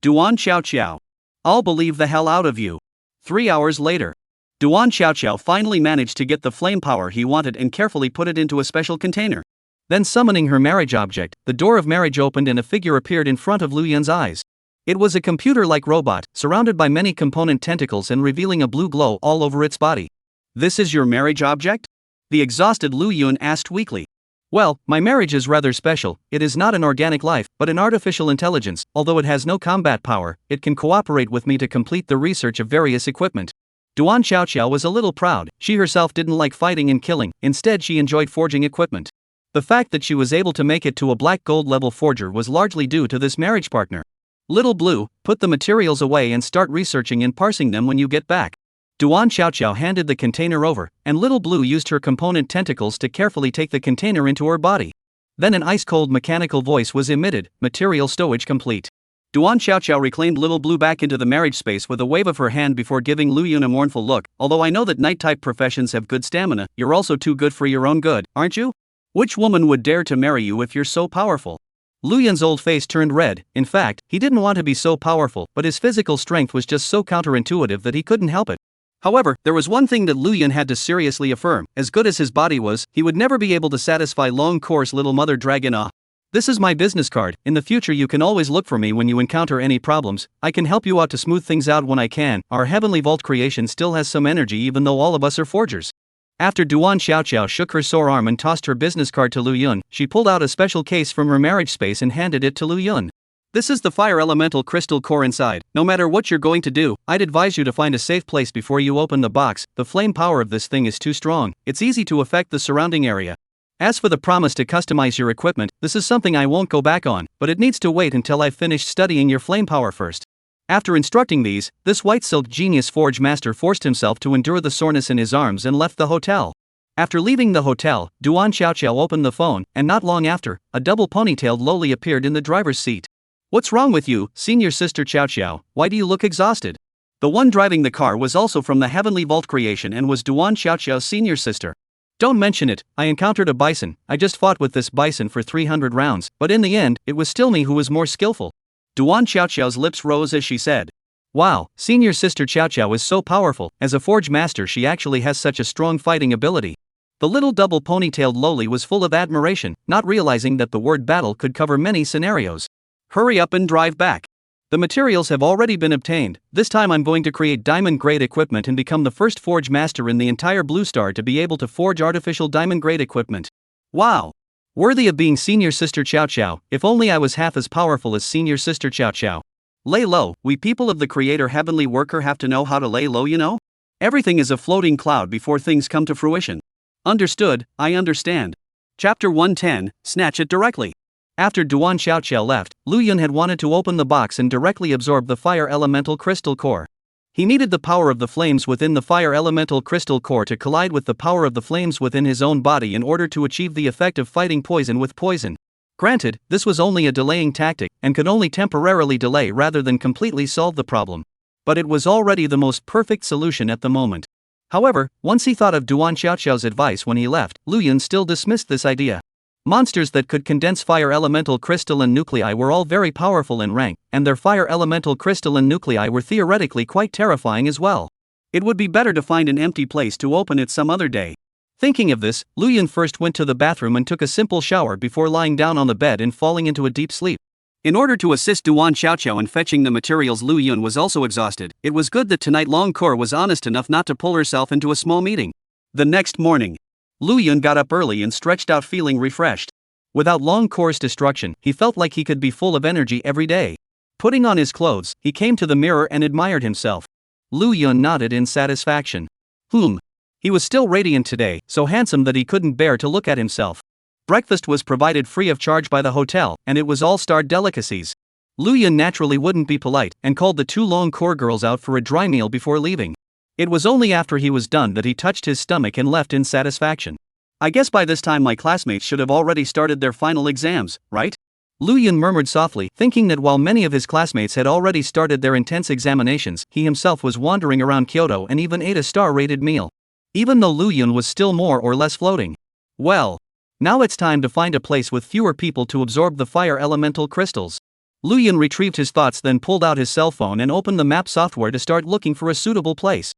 Duan Xiaoqiao. I'll believe the hell out of you. 3 hours later. Duan Xiaoqiao finally managed to get the flame power he wanted and carefully put it into a special container. Then summoning her marriage object, the door of marriage opened and a figure appeared in front of Lu Yun's eyes. It was a computer-like robot, surrounded by many component tentacles and revealing a blue glow all over its body. This is your marriage object? The exhausted Lu Yun asked weakly. Well, my marriage is rather special. It is not an organic life, but an artificial intelligence. Although it has no combat power, it can cooperate with me to complete the research of various equipment. Duan Xiaoqiao was a little proud. She herself didn't like fighting and killing, instead she enjoyed forging equipment. The fact that she was able to make it to a black gold level forger was largely due to this marriage partner. Little Blue, put the materials away and start researching and parsing them when you get back. Duan Xiaoqiao handed the container over, and Little Blue used her component tentacles to carefully take the container into her body. Then an ice-cold mechanical voice was emitted, material stowage complete. Duan Xiaoqiao reclaimed Little Blue back into the marriage space with a wave of her hand before giving Lu Yun a mournful look. Although I know that night-type professions have good stamina, you're also too good for your own good, aren't you? Which woman would dare to marry you if you're so powerful? Lu Yun's old face turned red. In fact, he didn't want to be so powerful, but his physical strength was just so counterintuitive that he couldn't help it. However, there was one thing that Lu Yun had to seriously affirm: as good as his body was, he would never be able to satisfy long-course little mother dragon. This is my business card. In the future you can always look for me when you encounter any problems. I can help you out to smooth things out when I can. Our heavenly vault creation still has some energy even though all of us are forgers. After Duan Xiaoqiao shook her sore arm and tossed her business card to Lu Yun, she pulled out a special case from her marriage space and handed it to Lu Yun. This is the fire elemental crystal core inside. No matter what you're going to do, I'd advise you to find a safe place before you open the box. The flame power of this thing is too strong. It's easy to affect the surrounding area. As for the promise to customize your equipment, this is something I won't go back on, but it needs to wait until I've finished studying your flame power first. After instructing these, this white silk genius forge master forced himself to endure the soreness in his arms and left the hotel. After leaving the hotel, Duan Xiaoqiao opened the phone, and not long after, a double ponytailed loli appeared in the driver's seat. What's wrong with you, senior sister Xiaoqiao? Why do you look exhausted? The one driving the car was also from the heavenly vault creation and was Duan Xiaoqiao's senior sister. Don't mention it, I encountered a bison. I just fought with this bison for 300 rounds, but in the end, it was still me who was more skillful. Duan Xiaoqiao's lips rose as she said. Wow, senior sister Xiaoqiao is so powerful. As a forge master she actually has such a strong fighting ability. The little double ponytailed loli was full of admiration, not realizing that the word battle could cover many scenarios. Hurry up and drive back. The materials have already been obtained. This time I'm going to create diamond-grade equipment and become the first forge master in the entire Blue Star to be able to forge artificial diamond-grade equipment. Wow! Worthy of being senior sister Xiaoqiao, if only I was half as powerful as senior sister Xiaoqiao. Lay low, we people of the creator heavenly worker have to know how to lay low, you know? Everything is a floating cloud before things come to fruition. Understood, I understand. Chapter 110, Snatch it directly. After Duan Xiaoqiao left, Lu Yun had wanted to open the box and directly absorb the fire elemental crystal core. He needed the power of the flames within the fire elemental crystal core to collide with the power of the flames within his own body in order to achieve the effect of fighting poison with poison. Granted, this was only a delaying tactic, and could only temporarily delay rather than completely solve the problem. But it was already the most perfect solution at the moment. However, once he thought of Duan Xiaoqiao's advice when he left, Lu Yun still dismissed this idea. Monsters that could condense fire elemental crystal and nuclei were all very powerful in rank, and their fire elemental crystal and nuclei were theoretically quite terrifying as well. It would be better to find an empty place to open it some other day. Thinking of this, Lu Yun first went to the bathroom and took a simple shower before lying down on the bed and falling into a deep sleep. In order to assist Duan Xiaoqiao in fetching the materials, Lu Yun was also exhausted. It was good that tonight Long Core was honest enough not to pull herself into a small meeting. The next morning, Lu Yun got up early and stretched out feeling refreshed. Without Long Core's destruction, he felt like he could be full of energy every day. Putting on his clothes, he came to the mirror and admired himself. Lu Yun nodded in satisfaction. He was still radiant today, so handsome that he couldn't bear to look at himself. Breakfast was provided free of charge by the hotel, and it was all starred delicacies. Lu Yun naturally wouldn't be polite, and called the two Long Core girls out for a dry meal before leaving. It was only after he was done that he touched his stomach and left in satisfaction. I guess by this time my classmates should have already started their final exams, right? Lu Yun murmured softly, thinking that while many of his classmates had already started their intense examinations, he himself was wandering around Kyoto and even ate a star-rated meal. Even though Lu Yun was still more or less floating. Well, now it's time to find a place with fewer people to absorb the fire elemental crystals. Lu Yun retrieved his thoughts, then pulled out his cell phone and opened the map software to start looking for a suitable place.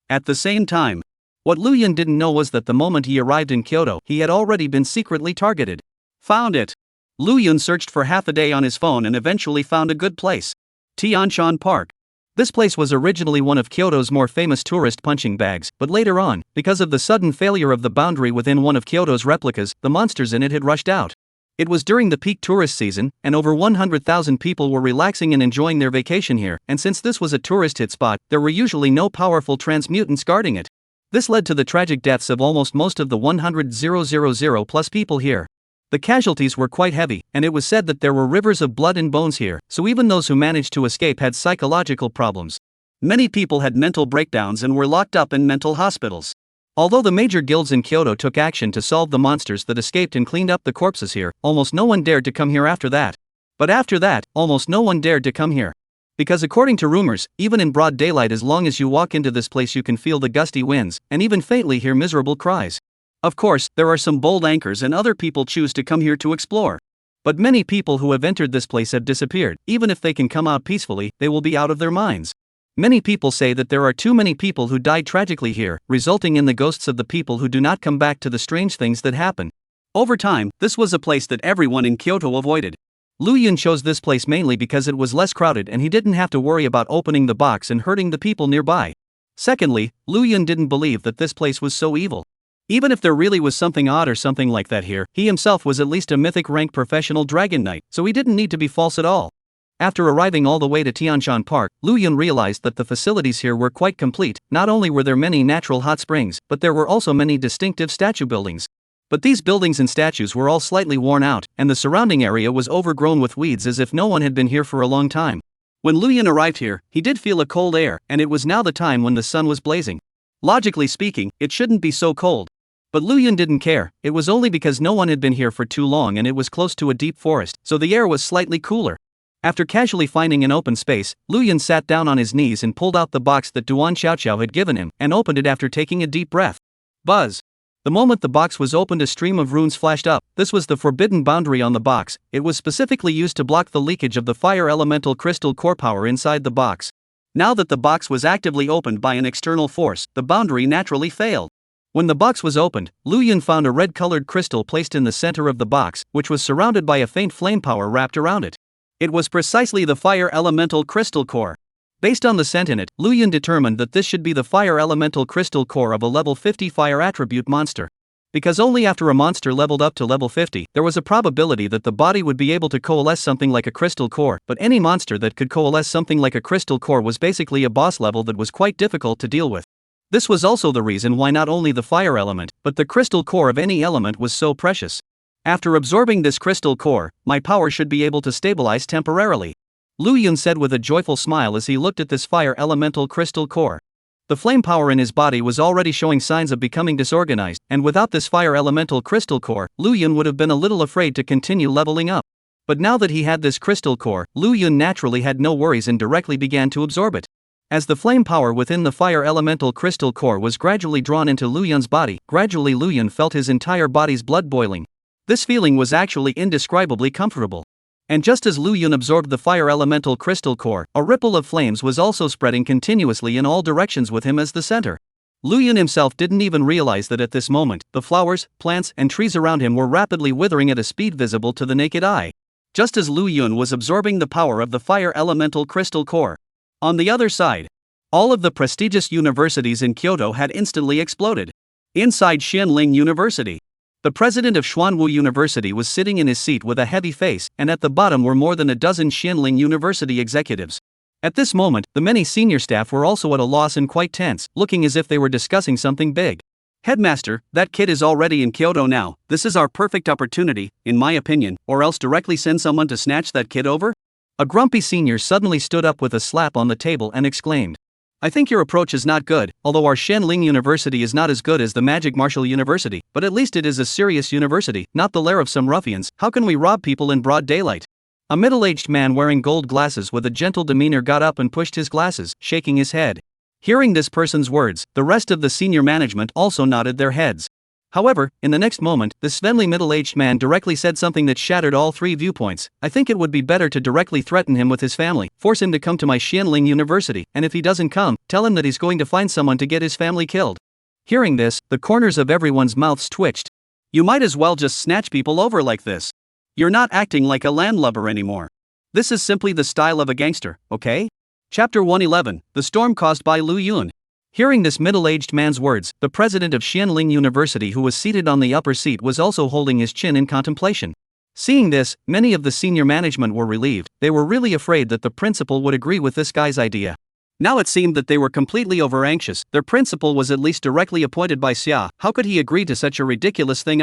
At the same time, what Lu Yun didn't know was that the moment he arrived in Kyoto, he had already been secretly targeted. Found it. Lu Yun searched for half a day on his phone and eventually found a good place. Tianshan Park. This place was originally one of Kyoto's more famous tourist punching bags, but later on, because of the sudden failure of the boundary within one of Kyoto's replicas, the monsters in it had rushed out. It was during the peak tourist season, and over 100,000 people were relaxing and enjoying their vacation here, and since this was a tourist hit spot, there were usually no powerful transmutants guarding it. This led to the tragic deaths of almost most of the 100,000 plus people here. The casualties were quite heavy, and it was said that there were rivers of blood and bones here, so even those who managed to escape had psychological problems. Many people had mental breakdowns and were locked up in mental hospitals. Although the major guilds in Kyoto took action to solve the monsters that escaped and cleaned up the corpses here, almost no one dared to come here after that. But after that, almost no one dared to come here. Because according to rumors, even in broad daylight, as long as you walk into this place you can feel the gusty winds, and even faintly hear miserable cries. Of course, there are some bold anchors and other people choose to come here to explore. But many people who have entered this place have disappeared. Even if they can come out peacefully, they will be out of their minds. Many people say that there are too many people who died tragically here, resulting in the ghosts of the people who do not come back to the strange things that happen. Over time, this was a place that everyone in Kyoto avoided. Lu Yun chose this place mainly because it was less crowded and he didn't have to worry about opening the box and hurting the people nearby. Secondly, Lu Yun didn't believe that this place was so evil. Even if there really was something odd or something like that here, he himself was at least a mythic rank professional dragon knight, so he didn't need to be false at all. After arriving all the way to Tianshan Park, Lu Yun realized that the facilities here were quite complete. Not only were there many natural hot springs, but there were also many distinctive statue buildings. But these buildings and statues were all slightly worn out, and the surrounding area was overgrown with weeds as if no one had been here for a long time. When Lu Yun arrived here, he did feel a cold air, and it was now the time when the sun was blazing. Logically speaking, it shouldn't be so cold. But Lu Yun didn't care. It was only because no one had been here for too long and it was close to a deep forest, so the air was slightly cooler. After casually finding an open space, Lu Yun sat down on his knees and pulled out the box that Duan Xiaoqiao had given him, and opened it after taking a deep breath. Buzz! The moment the box was opened, a stream of runes flashed up. This was the forbidden boundary on the box. It was specifically used to block the leakage of the fire elemental crystal core power inside the box. Now that the box was actively opened by an external force, the boundary naturally failed. When the box was opened, Lu Yun found a red-colored crystal placed in the center of the box, which was surrounded by a faint flame power wrapped around it. It was precisely the fire elemental crystal core. Based on the scent in it, Lu Yun determined that this should be the fire elemental crystal core of a level 50 fire attribute monster. Because only after a monster leveled up to level 50, there was a probability that the body would be able to coalesce something like a crystal core, but any monster that could coalesce something like a crystal core was basically a boss level that was quite difficult to deal with. This was also the reason why not only the fire element, but the crystal core of any element was so precious. After absorbing this crystal core, my power should be able to stabilize temporarily, Lu Yun said with a joyful smile as he looked at this fire elemental crystal core. The flame power in his body was already showing signs of becoming disorganized, and without this fire elemental crystal core, Lu Yun would have been a little afraid to continue leveling up. But now that he had this crystal core, Lu Yun naturally had no worries and directly began to absorb it. As the flame power within the fire elemental crystal core was gradually drawn into Lu Yun's body, gradually Lu Yun felt his entire body's blood boiling. This feeling was actually indescribably comfortable. And just as Lu Yun absorbed the fire elemental crystal core, a ripple of flames was also spreading continuously in all directions with him as the center. Lu Yun himself didn't even realize that at this moment, the flowers, plants, and trees around him were rapidly withering at a speed visible to the naked eye. Just as Lu Yun was absorbing the power of the fire elemental crystal core. On the other side, all of the prestigious universities in Kyoto had instantly exploded. Inside Xianling University, the president of Xuanwu University was sitting in his seat with a heavy face, and at the bottom were more than a dozen Xianling University executives. At this moment, the many senior staff were also at a loss and quite tense, looking as if they were discussing something big. Headmaster, that kid is already in Kyoto now. This is our perfect opportunity, in my opinion, or else directly send someone to snatch that kid over? A grumpy senior suddenly stood up with a slap on the table and exclaimed, I think your approach is not good. Although our Xianling University is not as good as the Magic Martial University, but at least it is a serious university, not the lair of some ruffians. How can we rob people in broad daylight? A middle-aged man wearing gold glasses with a gentle demeanor got up and pushed his glasses, shaking his head. Hearing this person's words, the rest of the senior management also nodded their heads. However, in the next moment, the svenly middle-aged man directly said something that shattered all three viewpoints. I think it would be better to directly threaten him with his family, force him to come to my Xianling University, and if he doesn't come, tell him that he's going to find someone to get his family killed. Hearing this, the corners of everyone's mouths twitched. You might as well just snatch people over like this. You're not acting like a landlubber anymore. This is simply the style of a gangster, okay? Chapter 111, The Storm Caused by Lu Yun. Hearing this middle-aged man's words, the president of Xianling University who was seated on the upper seat was also holding his chin in contemplation. Seeing this, many of the senior management were relieved. They were really afraid that the principal would agree with this guy's idea. Now it seemed that they were completely over-anxious. Their principal was at least directly appointed by Xia. How could he agree to such a ridiculous thing?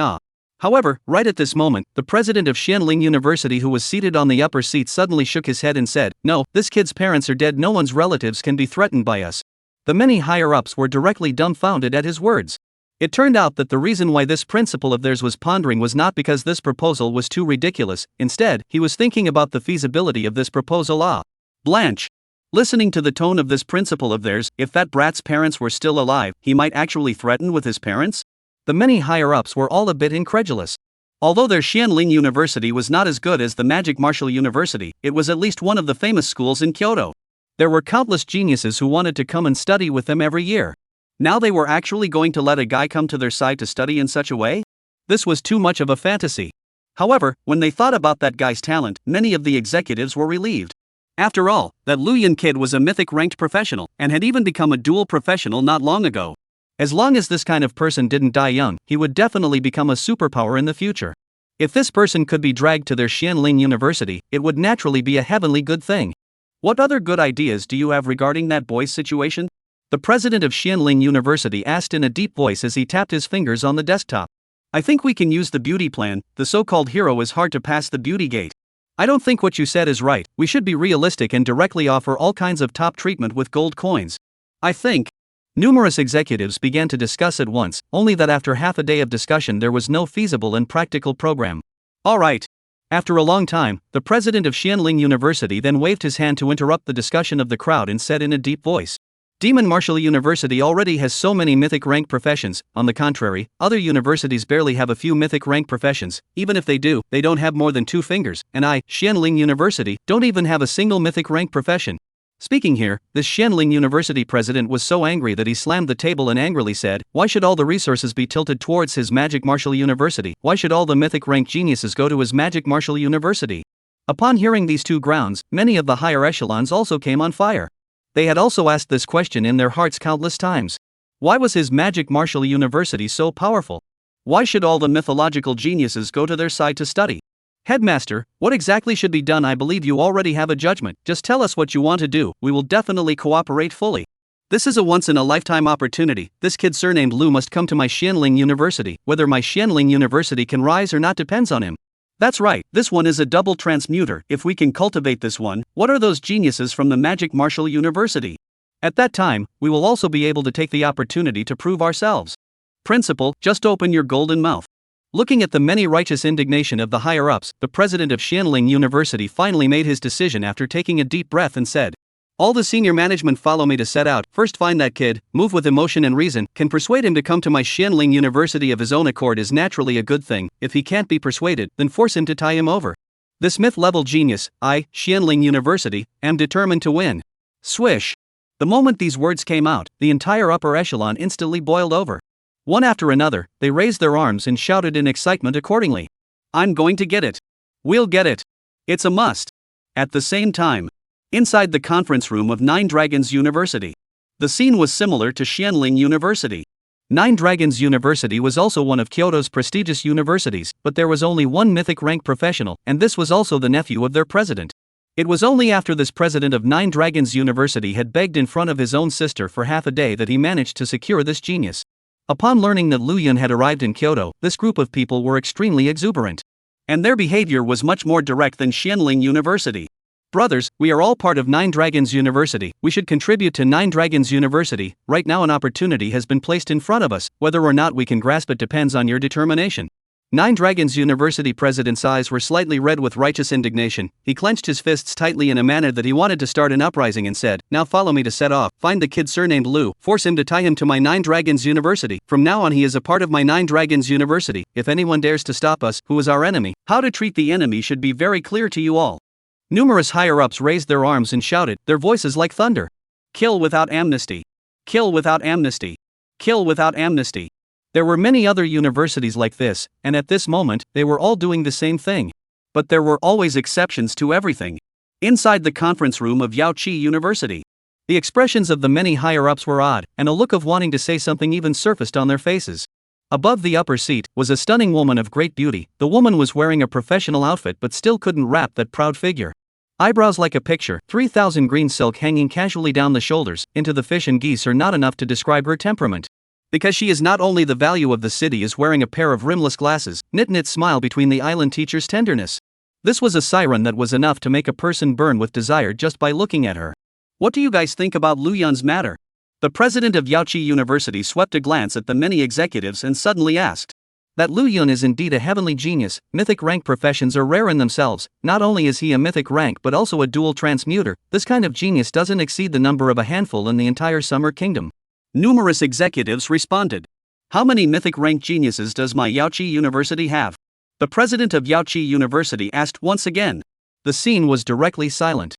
However, right at this moment, the president of Xianling University who was seated on the upper seat suddenly shook his head and said, No, this kid's parents are dead. No one's relatives can be threatened by us. The many higher-ups were directly dumbfounded at his words. It turned out that the reason why this principal of theirs was pondering was not because this proposal was too ridiculous. Instead, he was thinking about the feasibility of this proposal. Blanche. Listening to the tone of this principal of theirs, if that brat's parents were still alive, he might actually threaten with his parents? The many higher-ups were all a bit incredulous. Although their Xianling University was not as good as the Magic Martial University, it was at least one of the famous schools in Kyoto. There were countless geniuses who wanted to come and study with them every year. Now they were actually going to let a guy come to their side to study in such a way? This was too much of a fantasy. However, when they thought about that guy's talent, many of the executives were relieved. After all, that Luyan kid was a mythic ranked professional, and had even become a dual professional not long ago. As long as this kind of person didn't die young, he would definitely become a superpower in the future. If this person could be dragged to their Xianling University, it would naturally be a heavenly good thing. What other good ideas do you have regarding that boy's situation? The president of Xianling University asked in a deep voice as he tapped his fingers on the desktop. I think we can use the beauty plan. The so-called hero is hard to pass the beauty gate. I don't think what you said is right. We should be realistic and directly offer all kinds of top treatment with gold coins. I think. Numerous executives began to discuss at once, only that after half a day of discussion there was no feasible and practical program. All right. After a long time, the president of Xianling University then waved his hand to interrupt the discussion of the crowd and said in a deep voice, Demon Martial University already has so many mythic rank professions. On the contrary, other universities barely have a few mythic rank professions. Even if they do, they don't have more than 2 fingers, and I, Xianling University, don't even have a single mythic rank profession. Speaking here, this Xianling University president was so angry that he slammed the table and angrily said, why should all the resources be tilted towards his Magic Martial University? Why should all the mythic rank geniuses go to his Magic Martial University? Upon hearing these 2 grounds, many of the higher echelons also came on fire. They had also asked this question in their hearts countless times. Why was his Magic Martial University so powerful? Why should all the mythological geniuses go to their side to study? Headmaster, what exactly should be done? I believe you already have a judgment. Just tell us what you want to do. We will definitely cooperate fully. This is a once-in-a-lifetime opportunity. This kid surnamed Lu must come to my Xianling University. Whether my Xianling University can rise or not depends on him. That's right, this one is a double transmuter. If we can cultivate this one, what are those geniuses from the Magic Martial University? At that time, we will also be able to take the opportunity to prove ourselves. Principal, just open your golden mouth. Looking at the many righteous indignation of the higher-ups, the president of Xianling University finally made his decision after taking a deep breath and said, all the senior management follow me to set out. First find that kid, move with emotion and reason, can persuade him to come to my Xianling University of his own accord is naturally a good thing. If he can't be persuaded, then force him to tie him over. This myth-level genius, I, Xianling University, am determined to win. Swish. The moment these words came out, the entire upper echelon instantly boiled over. One after another, they raised their arms and shouted in excitement accordingly. I'm going to get it. We'll get it. It's a must. At the same time, inside the conference room of Nine Dragons University, the scene was similar to Xianling University. Nine Dragons University was also one of Kyoto's prestigious universities, but there was only one mythic rank professional, and this was also the nephew of their president. It was only after this president of Nine Dragons University had begged in front of his own sister for half a day that he managed to secure this genius. Upon learning that Lu Yun had arrived in Kyoto, this group of people were extremely exuberant. And their behavior was much more direct than Xianling University. Brothers, we are all part of Nine Dragons University. We should contribute to Nine Dragons University. Right now an opportunity has been placed in front of us. Whether or not we can grasp it depends on your determination. Nine Dragons University president's eyes were slightly red with righteous indignation. He clenched his fists tightly in a manner that he wanted to start an uprising and said, now follow me to set off. Find the kid surnamed Lu, force him to tie him to my Nine Dragons University. From now on he is a part of my Nine Dragons University. If anyone dares to stop us, who is our enemy, how to treat the enemy should be very clear to you all. Numerous higher-ups raised their arms and shouted, their voices like thunder. Kill without amnesty. Kill without amnesty. Kill without amnesty. There were many other universities like this, and at this moment, they were all doing the same thing. But there were always exceptions to everything. Inside the conference room of Yaoqi University, the expressions of the many higher-ups were odd, and a look of wanting to say something even surfaced on their faces. Above the upper seat was a stunning woman of great beauty. The woman was wearing a professional outfit but still couldn't wrap that proud figure. Eyebrows like a picture, 3,000 green silk hanging casually down the shoulders, into the fish and geese are not enough to describe her temperament. Because she is not only the value of the city is wearing a pair of rimless glasses, knit smile between the island teacher's tenderness. This was a siren that was enough to make a person burn with desire just by looking at her. What do you guys think about Lu Yun's matter? The president of Yaoqi University swept a glance at the many executives and suddenly asked. That Lu Yun is indeed a heavenly genius. Mythic rank professions are rare in themselves. Not only is he a mythic rank but also a dual transmuter. This kind of genius doesn't exceed the number of a handful in the entire Summer Kingdom. Numerous executives responded. How many mythic rank geniuses does my Yaoqi University have? The president of Yaoqi University asked once again. The scene was directly silent.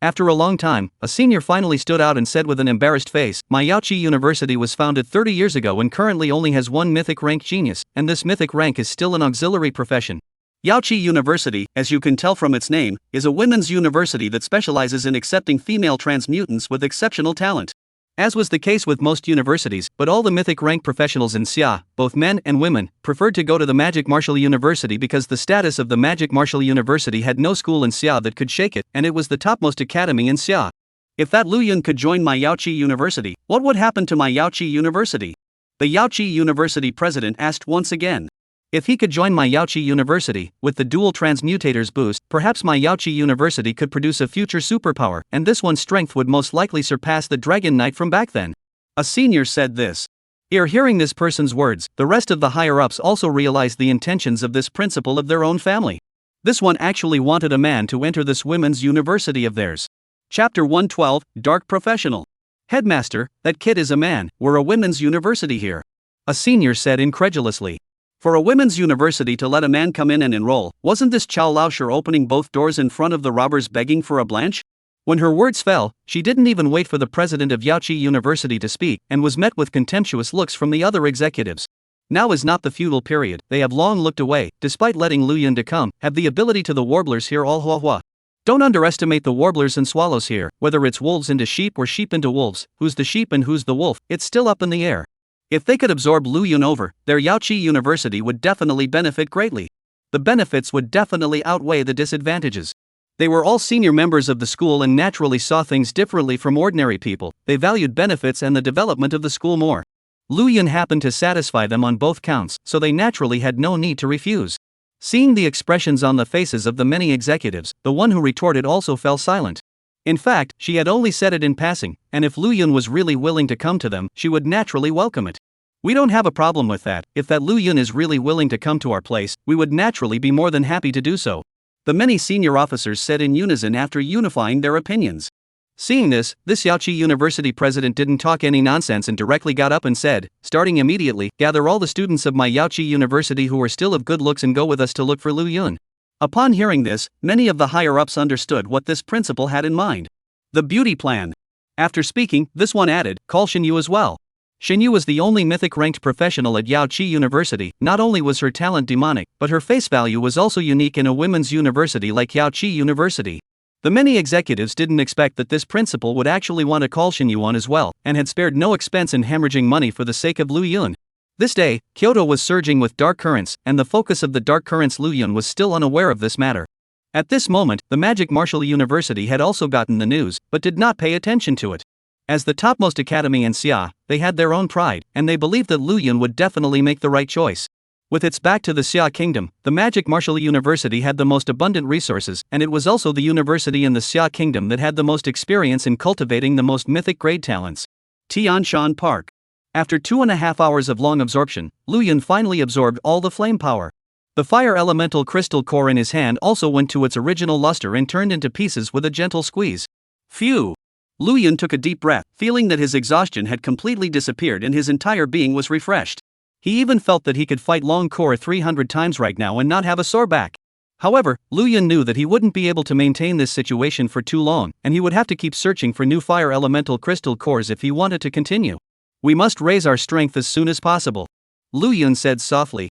After a long time, a senior finally stood out and said with an embarrassed face, "My Yaoqi University was founded 30 years ago and currently only has one mythic rank genius, and this mythic rank is still an auxiliary profession." Yaoqi University, as you can tell from its name, is a women's university that specializes in accepting female transmutants with exceptional talent. As was the case with most universities, but all the mythic rank professionals in Xia, both men and women, preferred to go to the Magic Martial University because the status of the Magic Martial University had no school in Xia that could shake it, and it was the topmost academy in Xia. If that Lu Yun could join my Yaoqi University, what would happen to my Yaoqi University? The Yaoqi University president asked once again. If he could join my Yaoqi University, with the dual transmutators boost, perhaps my Yaoqi University could produce a future superpower, and this one's strength would most likely surpass the Dragon Knight from back then. A senior said this. Hearing this person's words, the rest of the higher-ups also realized the intentions of this principal of their own family. This one actually wanted a man to enter this women's university of theirs. Chapter 112, Dark Professional. Headmaster, that kid is a man, we're a women's university here. A senior said incredulously. For a women's university to let a man come in and enroll, wasn't this Chow Laoshi opening both doors in front of the robbers begging for a blanche? When her words fell, she didn't even wait for the president of Yaoqi University to speak, and was met with contemptuous looks from the other executives. Now is not the feudal period, they have long looked away, despite letting Lu Yun to come, have the ability to the warblers here all hua hua. Don't underestimate the warblers and swallows here, whether it's wolves into sheep or sheep into wolves, who's the sheep and who's the wolf, it's still up in the air. If they could absorb Lu Yun over, their Yaoqi University would definitely benefit greatly. The benefits would definitely outweigh the disadvantages. They were all senior members of the school and naturally saw things differently from ordinary people, they valued benefits and the development of the school more. Lu Yun happened to satisfy them on both counts, so they naturally had no need to refuse. Seeing the expressions on the faces of the many executives, the one who retorted also fell silent. In fact, she had only said it in passing, and if Lu Yun was really willing to come to them, she would naturally welcome it. We don't have a problem with that. If that Lu Yun is really willing to come to our place, we would naturally be more than happy to do so. The many senior officers said in unison after unifying their opinions. Seeing this Yaoqi University president didn't talk any nonsense and directly got up and said, starting immediately, gather all the students of my Yaoqi University who are still of good looks and go with us to look for Lu Yun. Upon hearing this, many of the higher-ups understood what this principal had in mind. The beauty plan. After speaking, this one added, call Shen Yu as well. Shen Yu was the only mythic-ranked professional at Yaoqi University. Not only was her talent demonic, but her face value was also unique in a women's university like Yaoqi University. The many executives didn't expect that this principal would actually want to call Shen Yu on as well, and had spared no expense in hemorrhaging money for the sake of Lu Yun. This day, Kyoto was surging with dark currents, and the focus of the dark currents Lu Yun was still unaware of this matter. At this moment, the Magic Martial University had also gotten the news, but did not pay attention to it. As the topmost academy in Xia, they had their own pride, and they believed that Lu Yun would definitely make the right choice. With its back to the Xia Kingdom, the Magic Martial University had the most abundant resources, and it was also the university in the Xia Kingdom that had the most experience in cultivating the most mythic grade talents. Tianshan Park. After 2.5 hours of long absorption, Lu Yun finally absorbed all the flame power. The fire elemental crystal core in his hand also went to its original luster and turned into pieces with a gentle squeeze. Phew! Lu Yun took a deep breath, feeling that his exhaustion had completely disappeared and his entire being was refreshed. He even felt that he could fight Long Core 300 times right now and not have a sore back. However, Lu Yun knew that he wouldn't be able to maintain this situation for too long, and he would have to keep searching for new fire elemental crystal cores if he wanted to continue. We must raise our strength as soon as possible, Lu Yun said softly.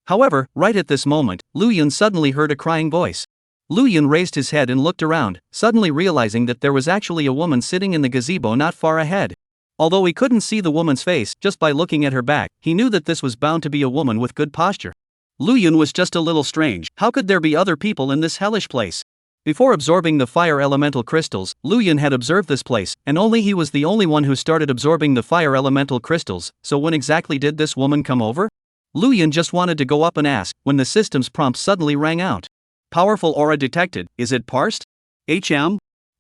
However, right at this moment, Lu Yun suddenly heard a crying voice. Lu Yun raised his head and looked around, suddenly realizing that there was actually a woman sitting in the gazebo not far ahead. Although he couldn't see the woman's face, just by looking at her back, he knew that this was bound to be a woman with good posture. Lu Yun was just a little strange. How could there be other people in this hellish place? Before absorbing the fire elemental crystals, Lu Yun had observed this place, and only he was the only one who started absorbing the fire elemental crystals, so when exactly did this woman come over? Lu Yun just wanted to go up and ask, when the system's prompt suddenly rang out. Powerful aura detected, is it parsed?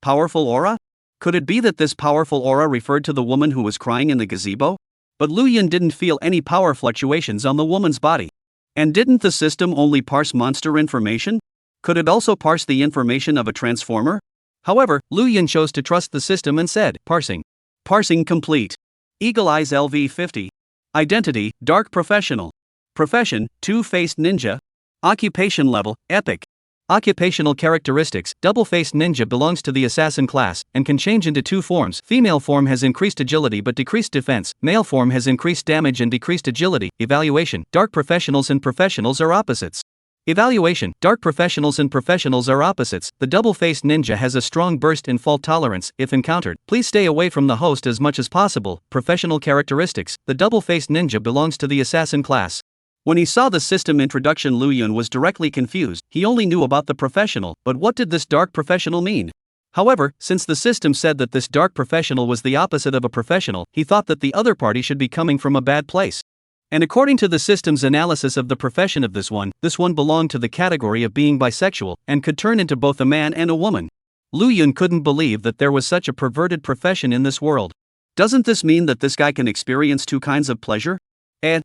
Powerful aura? Could it be that this powerful aura referred to the woman who was crying in the gazebo? But Lu Yun didn't feel any power fluctuations on the woman's body. And didn't the system only parse monster information? Could it also parse the information of a transformer? However, Lu Yun chose to trust the system and said, parsing. Parsing complete. Eagle Eyes LV50. Identity, Dark Professional. Profession, Two-Faced Ninja. Occupation level, Epic. Occupational characteristics: double-faced ninja belongs to the assassin class, and can change into two forms. Female form has increased agility but decreased defense. Male form has increased damage and decreased agility. Evaluation: dark professionals and professionals are opposites. Evaluation: dark professionals and professionals are opposites. The double-faced ninja has a strong burst and fault tolerance. If encountered, please stay away from the host as much as possible. Professional characteristics: the double-faced ninja belongs to the assassin class. When he saw the system introduction, Lu Yun was directly confused. He only knew about the professional, but what did this dark professional mean? However, since the system said that this dark professional was the opposite of a professional, he thought that the other party should be coming from a bad place. And according to the system's analysis of the profession of this one belonged to the category of being bisexual, and could turn into both a man and a woman. Lu Yun couldn't believe that there was such a perverted profession in this world. Doesn't this mean that this guy can experience two kinds of pleasure?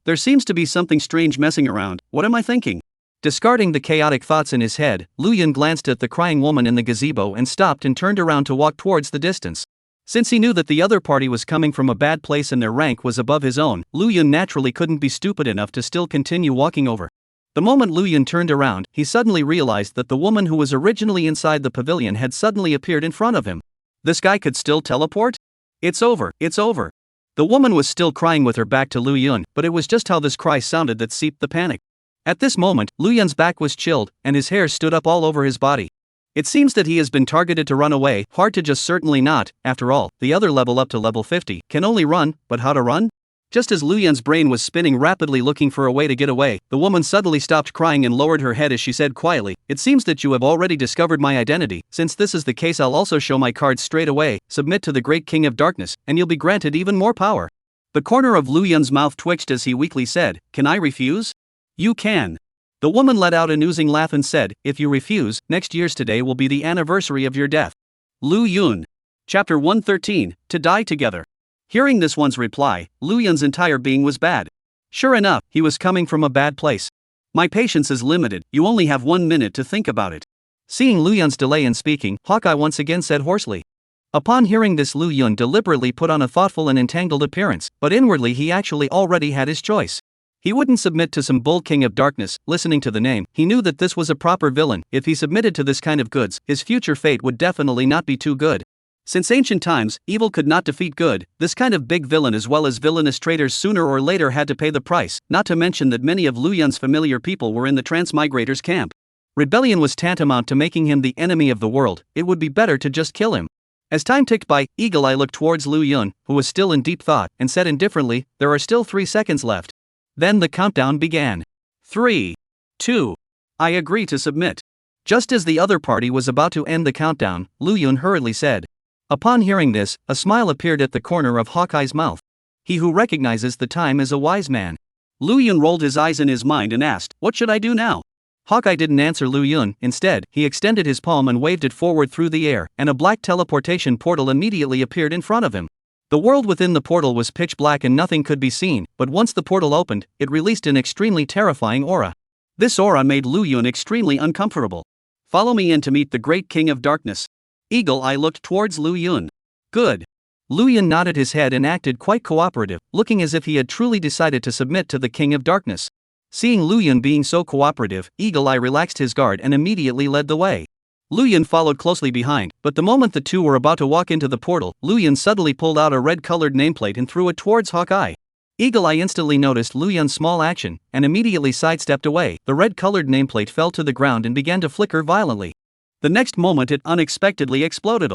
There seems to be something strange messing around. What am I thinking? Discarding the chaotic thoughts in his head, Lu Yun glanced at the crying woman in the gazebo and stopped and turned around to walk towards the distance. Since he knew that the other party was coming from a bad place and their rank was above his own, Lu Yun naturally couldn't be stupid enough to still continue walking over. The moment Lu Yun turned around, he suddenly realized that the woman who was originally inside the pavilion had suddenly appeared in front of him. This guy could still teleport? It's over, it's over. The woman was still crying with her back to Lu Yun, but it was just how this cry sounded that seeped the panic. At this moment, Lu Yun's back was chilled, and his hair stood up all over his body. It seems that he has been targeted to run away. Hard to just certainly not. After all, the other level up to level 50 can only run, but how to run? Just as Lu Yun's brain was spinning rapidly looking for a way to get away, the woman suddenly stopped crying and lowered her head as she said quietly, "It seems that you have already discovered my identity. Since this is the case, I'll also show my cards straight away. Submit to the great king of darkness, and you'll be granted even more power." The corner of Lu Yun's mouth twitched as he weakly said, "Can I refuse?" "You can." The woman let out an oozing laugh and said, "If you refuse, next year's today will be the anniversary of your death." Lu Yun. Chapter 113, To Die Together. Hearing this one's reply, Lu Yun's entire being was bad. Sure enough, he was coming from a bad place. "My patience is limited, you only have 1 minute to think about it." Seeing Lu Yun's delay in speaking, Hawkeye once again said hoarsely. Upon hearing this, Lu Yun deliberately put on a thoughtful and entangled appearance, but inwardly he actually already had his choice. He wouldn't submit to some bold king of darkness. Listening to the name, he knew that this was a proper villain. If he submitted to this kind of goods, his future fate would definitely not be too good. Since ancient times, evil could not defeat good, this kind of big villain as well as villainous traitors sooner or later had to pay the price, not to mention that many of Lu Yun's familiar people were in the Transmigrators camp. Rebellion was tantamount to making him the enemy of the world. It would be better to just kill him. As time ticked by, Eagle Eye looked towards Lu Yun, who was still in deep thought, and said indifferently, "There are still 3 seconds left." Then the countdown began. 3, 2, I agree to submit. Just as the other party was about to end the countdown, Lu Yun hurriedly said. Upon hearing this, a smile appeared at the corner of Hawkeye's mouth. He who recognizes the time is a wise man. Lu Yun rolled his eyes in his mind and asked, "What should I do now?" Hawkeye didn't answer Lu Yun. Instead, he extended his palm and waved it forward through the air, and a black teleportation portal immediately appeared in front of him. The world within the portal was pitch black and nothing could be seen, but once the portal opened, it released an extremely terrifying aura. This aura made Lu Yun extremely uncomfortable. "Follow me in to meet the great king of darkness." Eagle Eye looked towards Lu Yun. "Good." Lu Yun nodded his head and acted quite cooperative, looking as if he had truly decided to submit to the king of darkness. Seeing Lu Yun being so cooperative, Eagle Eye relaxed his guard and immediately led the way. Lu Yun followed closely behind, but the moment the two were about to walk into the portal, Lu Yun suddenly pulled out a red-colored nameplate and threw it towards Hawkeye. Eagle Eye instantly noticed Lu Yun's small action, and immediately sidestepped away. The red-colored nameplate fell to the ground and began to flicker violently. The next moment it unexpectedly exploded.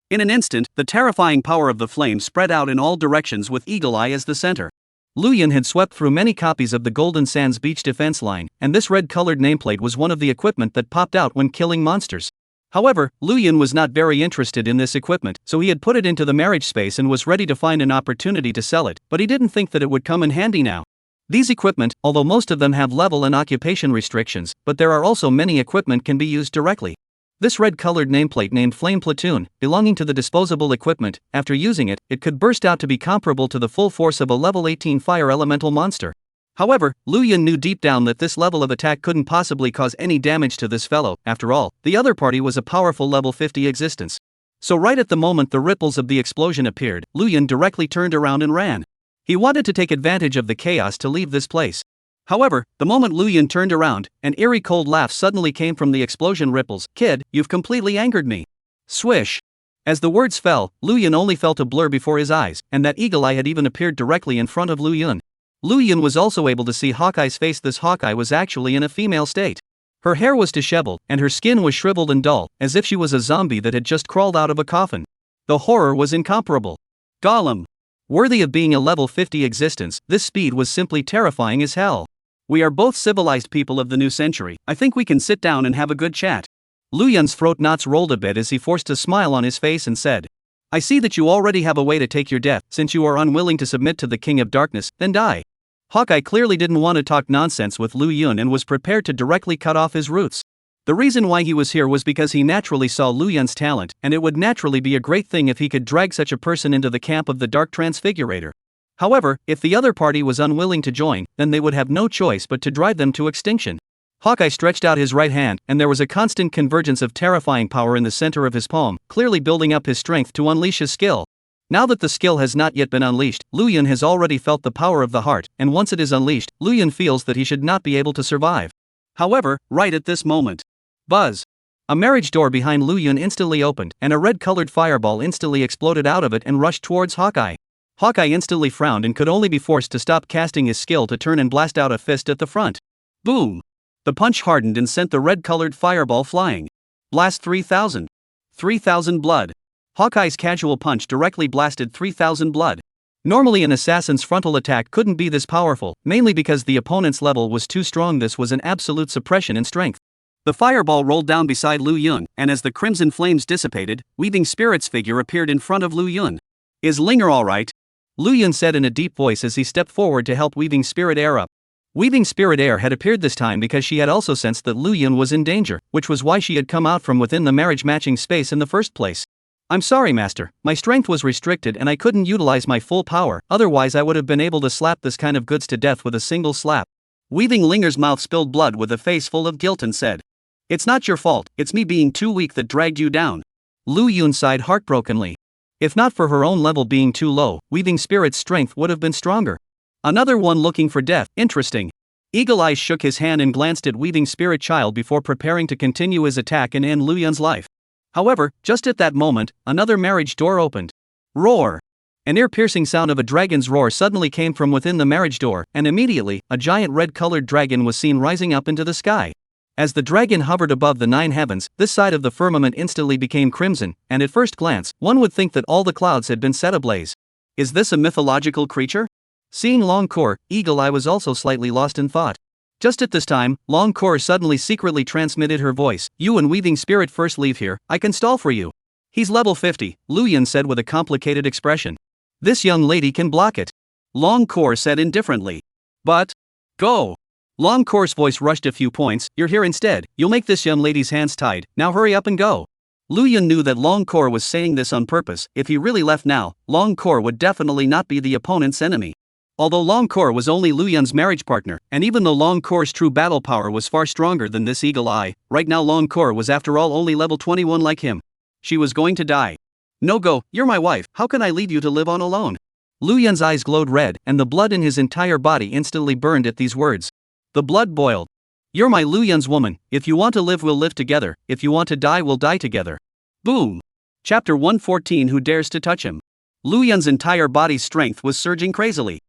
In an instant, the terrifying power of the flame spread out in all directions with Eagle Eye as the center. Lu Yun had swept through many copies of the Golden Sands Beach defense line, and this red-colored nameplate was one of the equipment that popped out when killing monsters. However, Lu Yun was not very interested in this equipment, so he had put it into the marriage space and was ready to find an opportunity to sell it, but he didn't think that it would come in handy now. These equipment, although most of them have level and occupation restrictions, but there are also many equipment can be used directly. This red-colored nameplate named Flame Platoon, belonging to the disposable equipment, after using it, it could burst out to be comparable to the full force of a level 18 fire elemental monster. However, Lu Yun knew deep down that this level of attack couldn't possibly cause any damage to this fellow. After all, the other party was a powerful level 50 existence. So right at the moment the ripples of the explosion appeared, Lu Yun directly turned around and ran. He wanted to take advantage of the chaos to leave this place. However, the moment Lu Yun turned around, an eerie cold laugh suddenly came from the explosion ripples. Kid, you've completely angered me. Swish. As the words fell, Lu Yun only felt a blur before his eyes, and that eagle eye had even appeared directly in front of Lu Yun. Lu Yun was also able to see Hawkeye's face. This Hawkeye was actually in a female state. Her hair was disheveled, and her skin was shriveled and dull, as if she was a zombie that had just crawled out of a coffin. The horror was incomparable. Gollum. Worthy of being a level 50 existence, this speed was simply terrifying as hell. We are both civilized people of the new century. I think we can sit down and have a good chat. Lu Yun's throat knots rolled a bit as he forced a smile on his face and said, I see that you already have a way to take your death. Since you are unwilling to submit to the King of Darkness, then die. Hawkeye clearly didn't want to talk nonsense with Lu Yun and was prepared to directly cut off his roots. The reason why he was here was because he naturally saw Lu Yun's talent, and it would naturally be a great thing if he could drag such a person into the camp of the Dark Transfigurator. However, if the other party was unwilling to join, then they would have no choice but to drive them to extinction. Hawkeye stretched out his right hand, and there was a constant convergence of terrifying power in the center of his palm, clearly building up his strength to unleash his skill. Now that the skill has not yet been unleashed, Lu Yun has already felt the power of the heart, and once it is unleashed, Lu Yun feels that he should not be able to survive. However, right at this moment, buzz! A marriage door behind Lu Yun instantly opened, and a red-colored fireball instantly exploded out of it and rushed towards Hawkeye. Hawkeye instantly frowned and could only be forced to stop casting his skill to turn and blast out a fist at the front. Boom! The punch hardened and sent the red-colored fireball flying. Blast 3000. 3000 blood. Hawkeye's casual punch directly blasted 3000 blood. Normally an assassin's frontal attack couldn't be this powerful, mainly because the opponent's level was too strong. This was an absolute suppression in strength. The fireball rolled down beside Lu Yun, and as the crimson flames dissipated, Weaving Spirit's figure appeared in front of Lu Yun. Is Linger alright? Lu Yun said in a deep voice as he stepped forward to help Weaving Spirit Air up. Weaving Spirit Air had appeared this time because she had also sensed that Lu Yun was in danger, which was why she had come out from within the marriage-matching space in the first place. I'm sorry, Master, my strength was restricted and I couldn't utilize my full power, otherwise I would have been able to slap this kind of goods to death with a single slap. Weaving Linger's mouth spilled blood with a face full of guilt and said, It's not your fault, it's me being too weak that dragged you down. Lu Yun sighed heartbrokenly. If not for her own level being too low, Weaving Spirit's strength would have been stronger. Another one looking for death, interesting. Eagle Eyes shook his hand and glanced at Weaving Spirit Child before preparing to continue his attack and end Lu Yun's life. However, just at that moment, another marriage door opened. Roar! An ear-piercing sound of a dragon's roar suddenly came from within the marriage door, and immediately, a giant red-colored dragon was seen rising up into the sky. As the dragon hovered above the 9 heavens, this side of the firmament instantly became crimson, and at first glance, one would think that all the clouds had been set ablaze. Is this a mythological creature? Seeing Long Core, Eagle Eye was also slightly lost in thought. Just at this time, Long Core suddenly secretly transmitted her voice. You and Weaving Spirit first leave here, I can stall for you. He's level 50, Lu Yun said with a complicated expression. This young lady can block it. Long Core said indifferently. But, go. Long Core's voice rushed a few points. You're here instead, you'll make this young lady's hands tied, now hurry up and go. Lu Yun knew that Long Core was saying this on purpose. If he really left now, Long Core would definitely not be the opponent's enemy. Although Long Core was only Lu Yun's marriage partner, and even though Long Core's true battle power was far stronger than this Eagle Eye, right now Long Core was after all only level 21 like him. She was going to die. No go, you're my wife, how can I leave you to live on alone? Lu Yun's eyes glowed red, and the blood in his entire body instantly burned at these words. The blood boiled. You're my Lu Yun's woman, if you want to live we'll live together, if you want to die we'll die together. Boom! Chapter 114 Who Dares to Touch Him? Lu Yun's entire body's strength was surging crazily.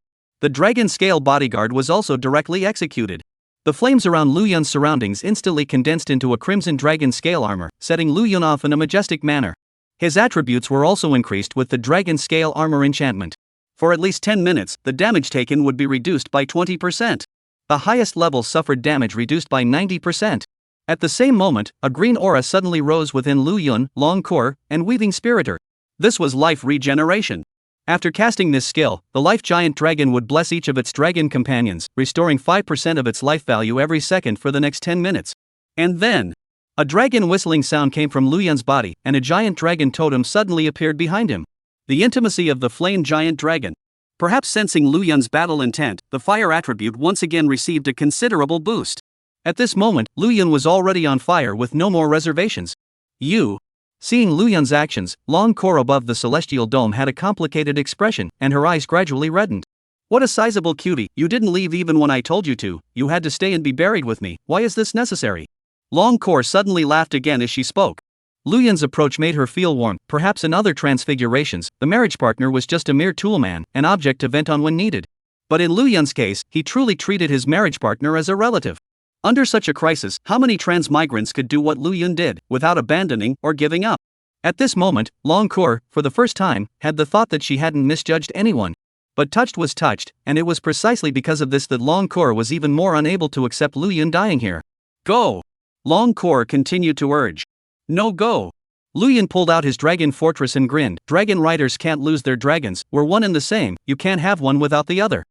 The dragon scale bodyguard was also directly executed. The flames around Lu Yun's surroundings instantly condensed into a crimson dragon scale armor, setting Lu Yun off in a majestic manner. His attributes were also increased with the dragon scale armor enchantment. For at least 10 minutes, the damage taken would be reduced by 20%. The highest level suffered damage reduced by 90%. At the same moment, a green aura suddenly rose within Lu Yun, Long Core, and Weaving Spiritor. This was life regeneration. After casting this skill, the life giant dragon would bless each of its dragon companions, restoring 5% of its life value every second for the next 10 minutes. And then, a dragon whistling sound came from Lu Yun's body, and a giant dragon totem suddenly appeared behind him. The intimacy of the flame giant dragon. Perhaps sensing Lu Yun's battle intent, the fire attribute once again received a considerable boost. At this moment, Lu Yun was already on fire with no more reservations. Seeing Lu Yun's actions, Long Core above the celestial dome had a complicated expression, and her eyes gradually reddened. What a sizable cutie, you didn't leave even when I told you to, you had to stay and be buried with me, why is this necessary? Long Kor suddenly laughed again as she spoke. Lu Yun's approach made her feel warm. Perhaps in other transfigurations, the marriage partner was just a mere toolman, an object to vent on when needed. But in Lu Yun's case, he truly treated his marriage partner as a relative. Under such a crisis, how many trans migrants could do what Lu Yun did, without abandoning or giving up? At this moment, Long Kor, for the first time, had the thought that she hadn't misjudged anyone. But touched was touched, and it was precisely because of this that Long Kor was even more unable to accept Lu Yun dying here. Go! Long Kor continued to urge. No, go! Lu Yun pulled out his dragon fortress and grinned. Dragon riders can't lose their dragons, we're one and the same, you can't have one without the other.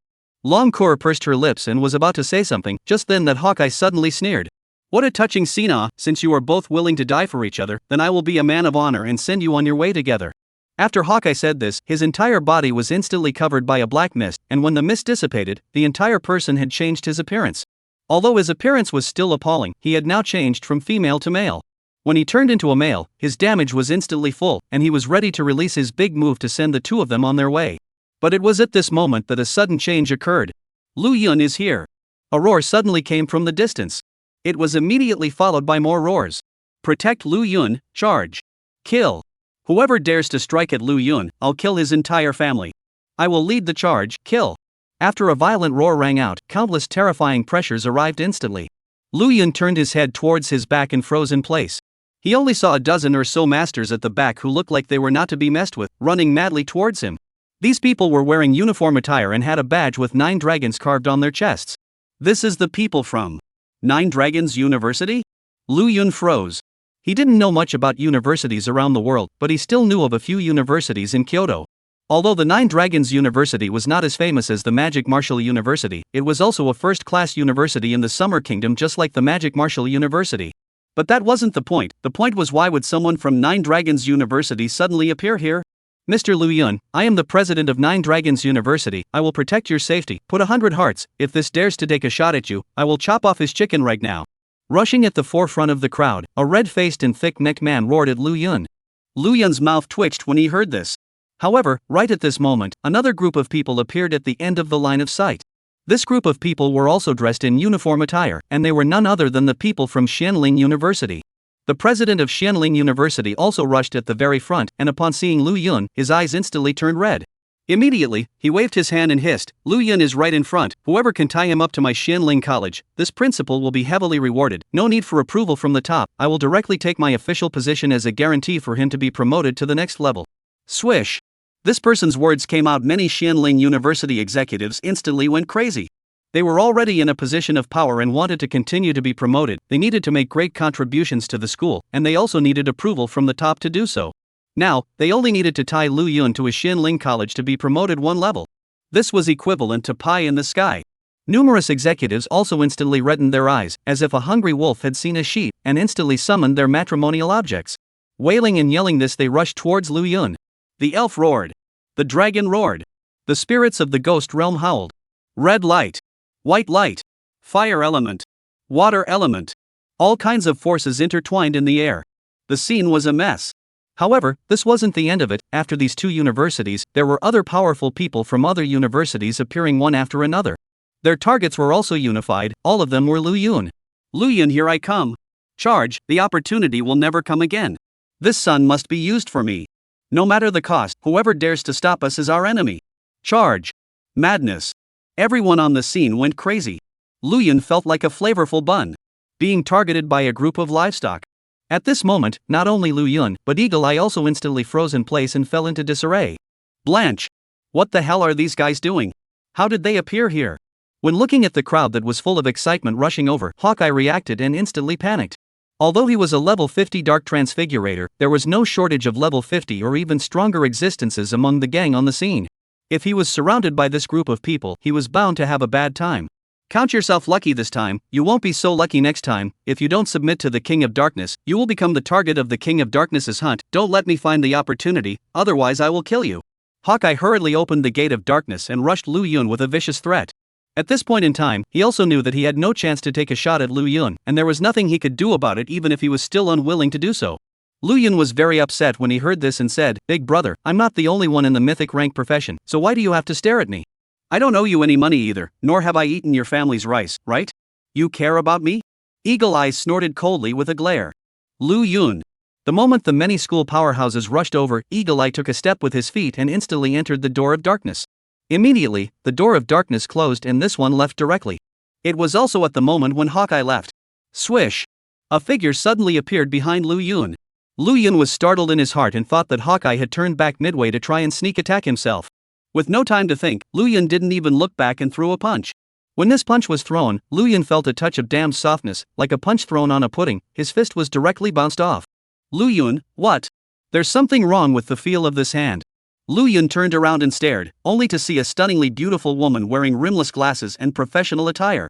Long Kor pursed her lips and was about to say something, just then that Hawkeye suddenly sneered. What a touching scene, since you are both willing to die for each other, then I will be a man of honor and send you on your way together. After Hawkeye said this, his entire body was instantly covered by a black mist, and when the mist dissipated, the entire person had changed his appearance. Although his appearance was still appalling, he had now changed from female to male. When he turned into a male, his damage was instantly full, and he was ready to release his big move to send the two of them on their way. But it was at this moment that a sudden change occurred. Lu Yun is here. A roar suddenly came from the distance. It was immediately followed by more roars. Protect Lu Yun, charge. Kill. Whoever dares to strike at Lu Yun, I'll kill his entire family. I will lead the charge, kill. After a violent roar rang out, countless terrifying pressures arrived instantly. Lu Yun turned his head towards his back and froze in place. He only saw a dozen or so masters at the back who looked like they were not to be messed with, running madly towards him. These people were wearing uniform attire and had a badge with 9 dragons carved on their chests. This is the people from 9 Dragons University? Lu Yun froze. He didn't know much about universities around the world, but he still knew of a few universities in Kyoto. Although the 9 Dragons University was not as famous as the Magic Martial University, it was also a first-class university in the Summer Kingdom just like the Magic Martial University. But that wasn't the point was why would someone from 9 Dragons University suddenly appear here? Mr. Lu Yun, I am the president of 9 Dragons University, I will protect your safety, put 100 hearts, if this dares to take a shot at you, I will chop off his chicken right now. Rushing at the forefront of the crowd, a red-faced and thick-necked man roared at Lu Yun. Lu Yun's mouth twitched when he heard this. However, right at this moment, another group of people appeared at the end of the line of sight. This group of people were also dressed in uniform attire, and they were none other than the people from Xianling University. The president of Xianling University also rushed at the very front, and upon seeing Lu Yun, his eyes instantly turned red. Immediately, he waved his hand and hissed, Lu Yun is right in front, whoever can tie him up to my Xianling College, this principal will be heavily rewarded, no need for approval from the top, I will directly take my official position as a guarantee for him to be promoted to the next level. Swish. This person's words came out. Many Xianling University executives instantly went crazy. They were already in a position of power and wanted to continue to be promoted, they needed to make great contributions to the school, and they also needed approval from the top to do so. Now, they only needed to tie Lu Yun to a Xianling college to be promoted one level. This was equivalent to pie in the sky. Numerous executives also instantly reddened their eyes, as if a hungry wolf had seen a sheep, and instantly summoned their matrimonial objects. Wailing and yelling this, they rushed towards Lu Yun. The elf roared. The dragon roared. The spirits of the ghost realm howled. Red light. White light. Fire element. Water element. All kinds of forces intertwined in the air. The scene was a mess. However, this wasn't the end of it. After these 2 universities, there were other powerful people from other universities appearing one after another. Their targets were also unified, all of them were Lu Yun. Lu Yun, here I come. Charge, the opportunity will never come again. This sun must be used for me. No matter the cost, whoever dares to stop us is our enemy. Charge. Madness. Everyone on the scene went crazy. Lu Yun felt like a flavorful bun, being targeted by a group of livestock. At this moment, not only Lu Yun, but Eagle Eye also instantly froze in place and fell into disarray. Blanche! What the hell are these guys doing? How did they appear here? When looking at the crowd that was full of excitement rushing over, Hawkeye reacted and instantly panicked. Although he was a level 50 Dark Transfigurator, there was no shortage of level 50 or even stronger existences among the gang on the scene. If he was surrounded by this group of people, he was bound to have a bad time. Count yourself lucky this time, you won't be so lucky next time. If you don't submit to the King of Darkness, you will become the target of the King of Darkness's hunt. Don't let me find the opportunity, otherwise I will kill you. Hawkeye hurriedly opened the gate of darkness and rushed Lu Yun with a vicious threat. At this point in time, he also knew that he had no chance to take a shot at Lu Yun, and there was nothing he could do about it even if he was still unwilling to do so. Lu Yun was very upset when he heard this and said, Big brother, I'm not the only one in the mythic rank profession, so why do you have to stare at me? I don't owe you any money either, nor have I eaten your family's rice, right? You care about me? Eagle Eyes snorted coldly with a glare. Lu Yun. The moment the many school powerhouses rushed over, Eagle Eye took a step with his feet and instantly entered the door of darkness. Immediately, the door of darkness closed and this one left directly. It was also at the moment when Hawkeye left. Swish! A figure suddenly appeared behind Lu Yun. Lu Yun was startled in his heart and thought that Hawkeye had turned back midway to try and sneak attack himself. With no time to think, Lu Yun didn't even look back and threw a punch. When this punch was thrown, Lu Yun felt a touch of damned softness, like a punch thrown on a pudding. His fist was directly bounced off. Lu Yun, what? There's something wrong with the feel of this hand. Lu Yun turned around and stared, only to see a stunningly beautiful woman wearing rimless glasses and professional attire.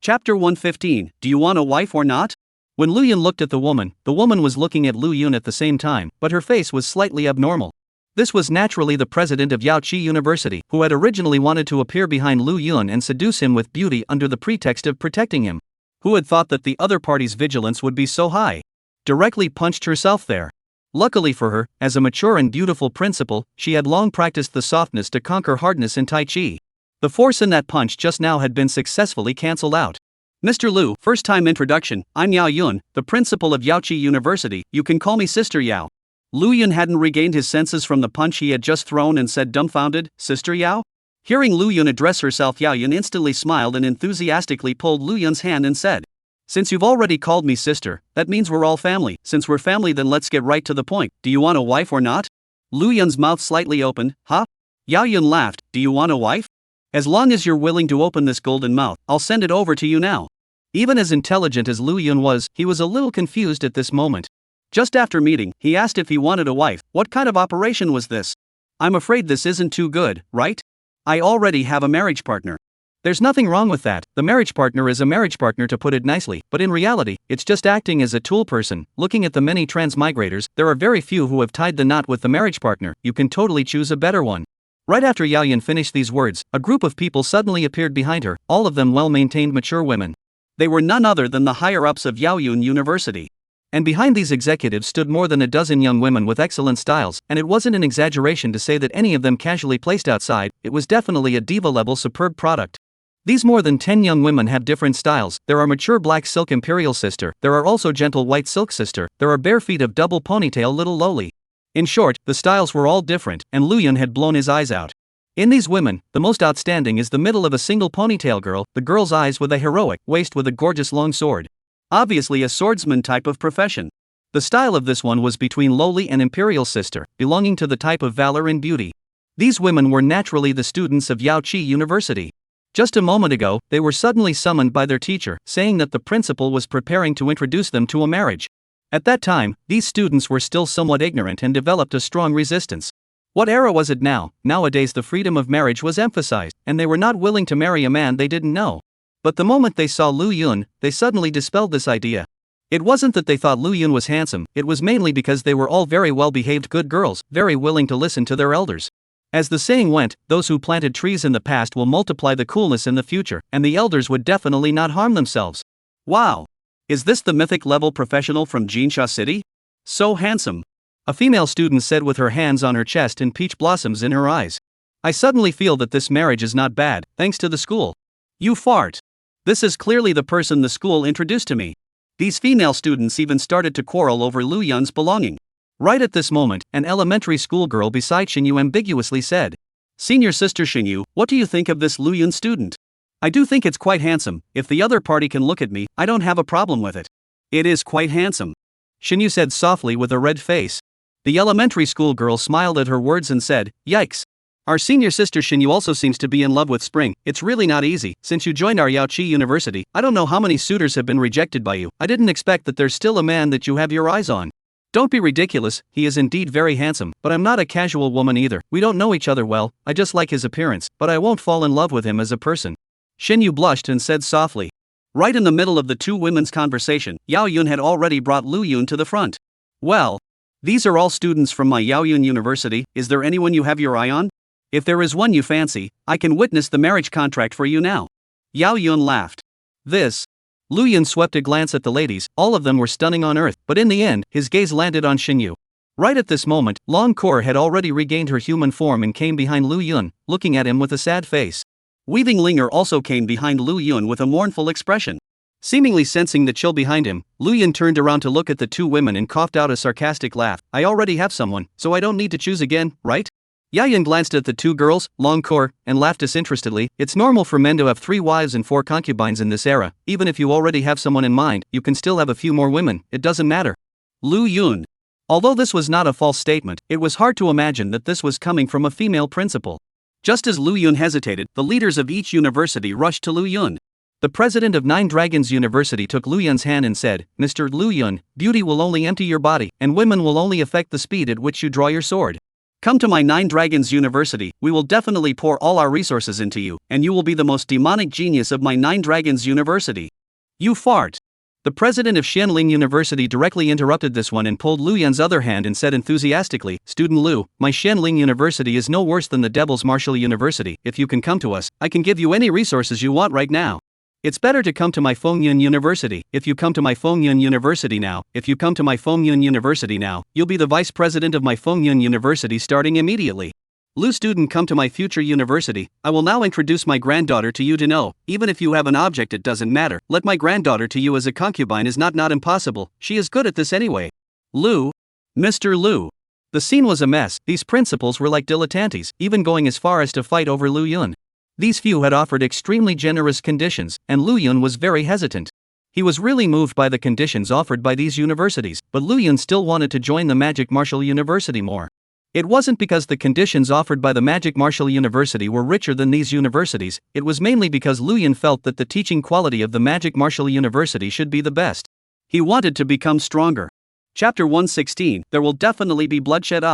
Chapter 115, Do You Want a Wife or Not? When Lu Yun looked at the woman was looking at Lu Yun at the same time, but her face was slightly abnormal. This was naturally the president of Yaoqi University, who had originally wanted to appear behind Lu Yun and seduce him with beauty under the pretext of protecting him. Who had thought that the other party's vigilance would be so high? Directly punched herself there. Luckily for her, as a mature and beautiful principal, she had long practiced the softness to conquer hardness in Tai Chi. The force in that punch just now had been successfully cancelled out. Mr. Lu, first time introduction, I'm Yao Yun, the principal of Yaoqi University, you can call me Sister Yao. Lu Yun hadn't regained his senses from the punch he had just thrown and said dumbfounded, Sister Yao? Hearing Lu Yun address herself, Yao Yun instantly smiled and enthusiastically pulled Lu Yun's hand and said, Since you've already called me sister, that means we're all family. Since we're family, then let's get right to the point. Do you want a wife or not? Lu Yun's mouth slightly opened. Huh? Yao Yun laughed. Do you want a wife? As long as you're willing to open this golden mouth, I'll send it over to you now. Even as intelligent as Lu Yun was, he was a little confused at this moment. Just after meeting, he asked if he wanted a wife. What kind of operation was this? I'm afraid this isn't too good, right? I already have a marriage partner. There's nothing wrong with that. The marriage partner is a marriage partner, to put it nicely, but in reality, it's just acting as a tool person. Looking at the many transmigrators, there are very few who have tied the knot with the marriage partner. You can totally choose a better one. Right after Yao Yun finished these words, a group of people suddenly appeared behind her, all of them well-maintained mature women. They were none other than the higher-ups of Yaoyun University. And behind these executives stood more than a dozen young women with excellent styles, and it wasn't an exaggeration to say that any of them casually placed outside, it was definitely a diva-level superb product. These more than 10 young women have different styles. There are mature black silk imperial sister, there are also gentle white silk sister, there are bare feet of double ponytail little lowly. In short, the styles were all different, and Lu Yun had blown his eyes out. In these women, the most outstanding is the middle of a single ponytail girl, the girl's eyes with a heroic waist with a gorgeous long sword. Obviously a swordsman type of profession. The style of this one was between lowly and imperial sister, belonging to the type of valor and beauty. These women were naturally the students of Yaoqi University. Just a moment ago, they were suddenly summoned by their teacher, saying that the principal was preparing to introduce them to a marriage. At that time, these students were still somewhat ignorant and developed a strong resistance. What era was it now? Nowadays the freedom of marriage was emphasized, and they were not willing to marry a man they didn't know. But the moment they saw Lu Yun, they suddenly dispelled this idea. It wasn't that they thought Lu Yun was handsome, it was mainly because they were all very well-behaved good girls, very willing to listen to their elders. As the saying went, those who planted trees in the past will multiply the coolness in the future, and the elders would definitely not harm themselves. Wow! Is this the mythic level professional from Jinsha City? So handsome! A female student said with her hands on her chest and peach blossoms in her eyes. I suddenly feel that this marriage is not bad, thanks to the school. You fart! This is clearly the person the school introduced to me. These female students even started to quarrel over Lu Yun's belonging. Right at this moment, an elementary school girl beside Xinyu ambiguously said, Senior sister Xinyu, what do you think of this Lu Yun student? I do think it's quite handsome. If the other party can look at me, I don't have a problem with it. It is quite handsome, Xinyu said softly with a red face. The elementary school girl smiled at her words and said, Yikes! Our senior sister Xinyu also seems to be in love with Spring. It's really not easy. Since you joined our Yaoqi University, I don't know how many suitors have been rejected by you. I didn't expect that there's still a man that you have your eyes on. Don't be ridiculous, he is indeed very handsome, but I'm not a casual woman either. We don't know each other well, I just like his appearance, but I won't fall in love with him as a person. Xinyu blushed and said softly. Right in the middle of the two women's conversation, Yao Yun had already brought Lu Yun to the front. Well, these are all students from my Yaoyun University. Is there anyone you have your eye on? If there is one you fancy, I can witness the marriage contract for you now. Yao Yun laughed. This. Lu Yun swept a glance at the ladies, all of them were stunning on earth, but in the end, his gaze landed on Xinyu. Right at this moment, Long Kor had already regained her human form and came behind Lu Yun, looking at him with a sad face. Weaving Linger also came behind Lu Yun with a mournful expression. Seemingly sensing the chill behind him, Lu Yun turned around to look at the two women and coughed out a sarcastic laugh. I already have someone, so I don't need to choose again, right? Yayan glanced at the two girls, Longcore, and laughed disinterestedly. It's normal for men to have 3 wives and 4 concubines in this era. Even if you already have someone in mind, you can still have a few more women, it doesn't matter. Lu Yun. Although this was not a false statement, it was hard to imagine that this was coming from a female principal. Just as Lu Yun hesitated, the leaders of each university rushed to Lu Yun. The president of Nine Dragons University took Lu Yun's hand and said, Mr. Lu Yun, beauty will only empty your body, and women will only affect the speed at which you draw your sword. Come to my Nine Dragons University, we will definitely pour all our resources into you, and you will be the most demonic genius of my Nine Dragons University. You fart. The president of Xianling University directly interrupted this one and pulled Lu Yun's other hand and said enthusiastically, Student Lu, my Xianling University is no worse than the Devil's Martial University. If you can come to us, I can give you any resources you want right now. It's better to come to my Fengyun University. If you come to my Fengyun University now, you'll be the vice president of my Fengyun University starting immediately. Lu student, come to my future university. I will now introduce my granddaughter to you to know. Even if you have an object, it doesn't matter. Let my granddaughter to you as a concubine is not impossible. She is good at this anyway. Lu. Mr. Lu. The scene was a mess. These principals were like dilettantes, even going as far as to fight over Lu Yun. These few had offered extremely generous conditions, and Lu Yun was very hesitant. He was really moved by the conditions offered by these universities, but Lu Yun still wanted to join the Magic Martial University more. It wasn't because the conditions offered by the Magic Martial University were richer than these universities, it was mainly because Lu Yun felt that the teaching quality of the Magic Martial University should be the best. He wanted to become stronger. Chapter 116, There will definitely be bloodshed.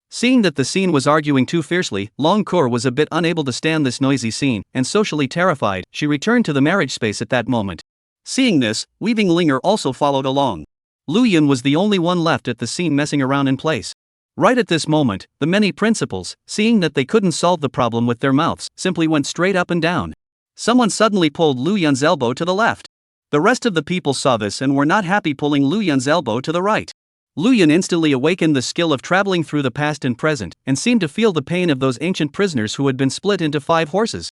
Seeing that the scene was arguing too fiercely, Longcore was a bit unable to stand this noisy scene, and socially terrified, she returned to the marriage space at that moment. Seeing this, Weaving Linger also followed along. Lu Yun was the only one left at the scene messing around in place. Right at this moment, the many principals, seeing that they couldn't solve the problem with their mouths, simply went straight up and down. Someone suddenly pulled Lu Yun's elbow to the left. The rest of the people saw this and were not happy, pulling Lu Yun's elbow to the right. Lu Yun instantly awakened the skill of traveling through the past and present, and seemed to feel the pain of those ancient prisoners who had been split into 5 horses.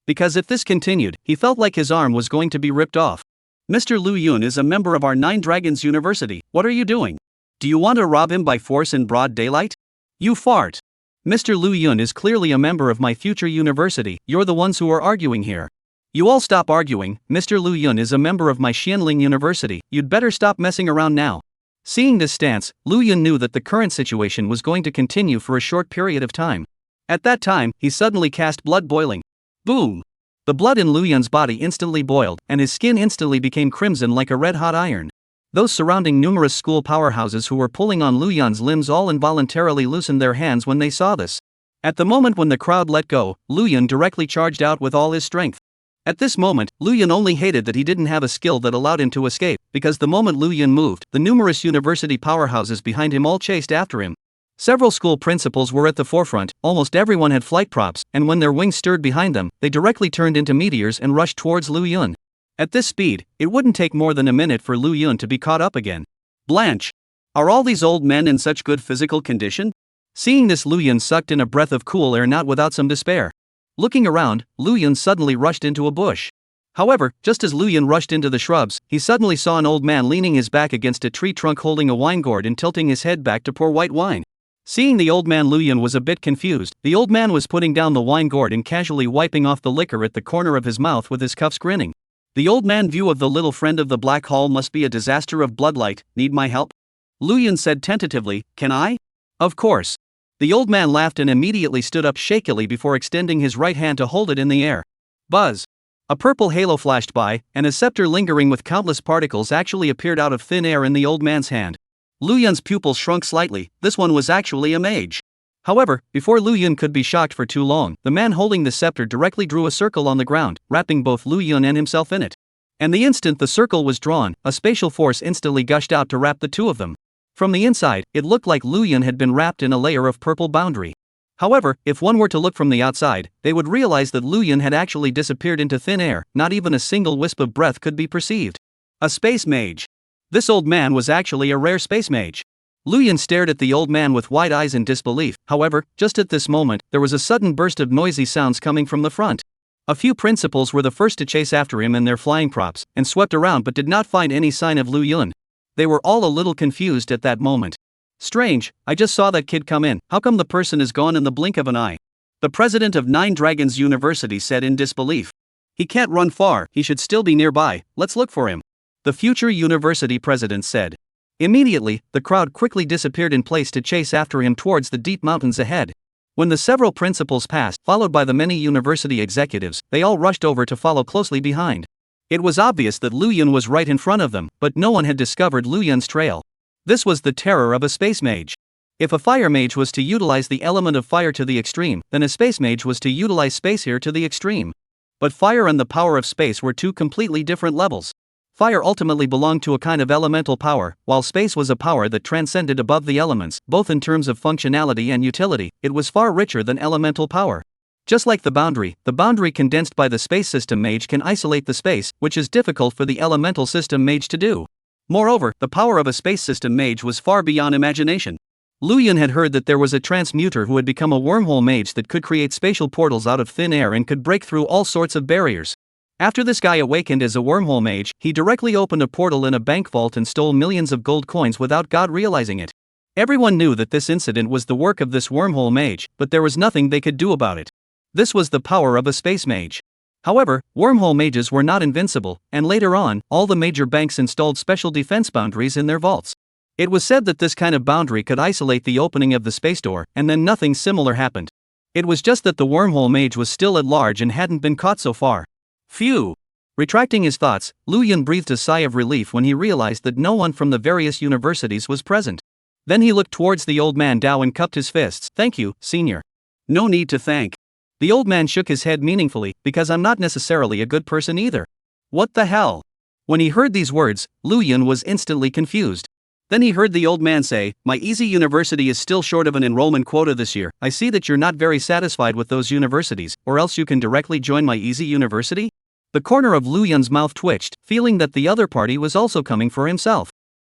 Because if this continued, he felt like his arm was going to be ripped off. Mr. Lu Yun is a member of our Nine Dragons University. What are you doing? Do you want to rob him by force in broad daylight? You fart. Mr. Lu Yun is clearly a member of my future university. You're the ones who are arguing here. You all stop arguing. Mr. Lu Yun is a member of my Xianling University. You'd better stop messing around now. Seeing this stance, Lu Yun knew that the current situation was going to continue for a short period of time. At that time, he suddenly cast Blood Boiling. Boom! The blood in Lu Yun's body instantly boiled, and his skin instantly became crimson like a red-hot iron. Those surrounding numerous school powerhouses who were pulling on Lu Yun's limbs all involuntarily loosened their hands when they saw this. At the moment when the crowd let go, Lu Yun directly charged out with all his strength. At this moment, Lu Yun only hated that he didn't have a skill that allowed him to escape, because the moment Lu Yun moved, the numerous university powerhouses behind him all chased after him. Several school principals were at the forefront, almost everyone had flight props, and when their wings stirred behind them, they directly turned into meteors and rushed towards Lu Yun. At this speed, it wouldn't take more than a minute for Lu Yun to be caught up again. Blanche! Are all these old men in such good physical condition? Seeing this, Lu Yun sucked in a breath of cool air, not without some despair. Looking around, Lu Yun suddenly rushed into a bush. However, just as Lu Yun rushed into the shrubs, he suddenly saw an old man leaning his back against a tree trunk holding a wine gourd and tilting his head back to pour white wine. Seeing the old man, Lu Yun was a bit confused. The old man was putting down the wine gourd and casually wiping off the liquor at the corner of his mouth with his cuffs, grinning. The old man view of the little friend of the black hole must be a disaster of bloodlight. Need my help? Lu Yun said tentatively. Can I? Of course. The old man laughed and immediately stood up shakily before extending his right hand to hold it in the air. Buzz! A purple halo flashed by, and a scepter lingering with countless particles actually appeared out of thin air in the old man's hand. Lu Yun's pupils shrunk slightly. This one was actually a mage. However, before Lu Yun could be shocked for too long, the man holding the scepter directly drew a circle on the ground, wrapping both Lu Yun and himself in it. And the instant the circle was drawn, a spatial force instantly gushed out to wrap the two of them. From the inside, it looked like Lu Yun had been wrapped in a layer of purple boundary. However, if one were to look from the outside, they would realize that Lu Yun had actually disappeared into thin air. Not even a single wisp of breath could be perceived. A space mage. This old man was actually a rare space mage. Lu Yun stared at the old man with wide eyes in disbelief. However, just at this moment, there was a sudden burst of noisy sounds coming from the front. A few principals were the first to chase after him in their flying props, and swept around but did not find any sign of Lu Yun. They were all a little confused at that moment. Strange, I just saw that kid come in, how come the person is gone in the blink of an eye? The president of Nine Dragons University said in disbelief. He can't run far, he should still be nearby, let's look for him. The future university president said. Immediately, the crowd quickly disappeared in place to chase after him towards the deep mountains ahead. When the several principals passed, followed by the many university executives, they all rushed over to follow closely behind. It was obvious that Lu Yun was right in front of them, but no one had discovered Lu Yun's trail. This was the terror of a space mage. If a fire mage was to utilize the element of fire to the extreme, then a space mage was to utilize space here to the extreme. But fire and the power of space were two completely different levels. Fire ultimately belonged to a kind of elemental power, while space was a power that transcended above the elements, both in terms of functionality and utility. It was far richer than elemental power. Just like the boundary condensed by the space system mage can isolate the space, which is difficult for the elemental system mage to do. Moreover, the power of a space system mage was far beyond imagination. Lu Yun had heard that there was a transmuter who had become a wormhole mage that could create spatial portals out of thin air and could break through all sorts of barriers. After this guy awakened as a wormhole mage, he directly opened a portal in a bank vault and stole millions of gold coins without God realizing it. Everyone knew that this incident was the work of this wormhole mage, but there was nothing they could do about it. This was the power of a space mage. However, wormhole mages were not invincible, and later on, all the major banks installed special defense boundaries in their vaults. It was said that this kind of boundary could isolate the opening of the space door, and then nothing similar happened. It was just that the wormhole mage was still at large and hadn't been caught so far. Phew! Retracting his thoughts, Lu Yun breathed a sigh of relief when he realized that no one from the various universities was present. Then he looked towards the old man Dao and cupped his fists. Thank you, senior. No need to thank. The old man shook his head meaningfully, because I'm not necessarily a good person either. What the hell? When he heard these words, Lu Yun was instantly confused. Then he heard the old man say, my easy university is still short of an enrollment quota this year. I see that you're not very satisfied with those universities, or else you can directly join my easy university? The corner of Lu Yun's mouth twitched, feeling that the other party was also coming for himself.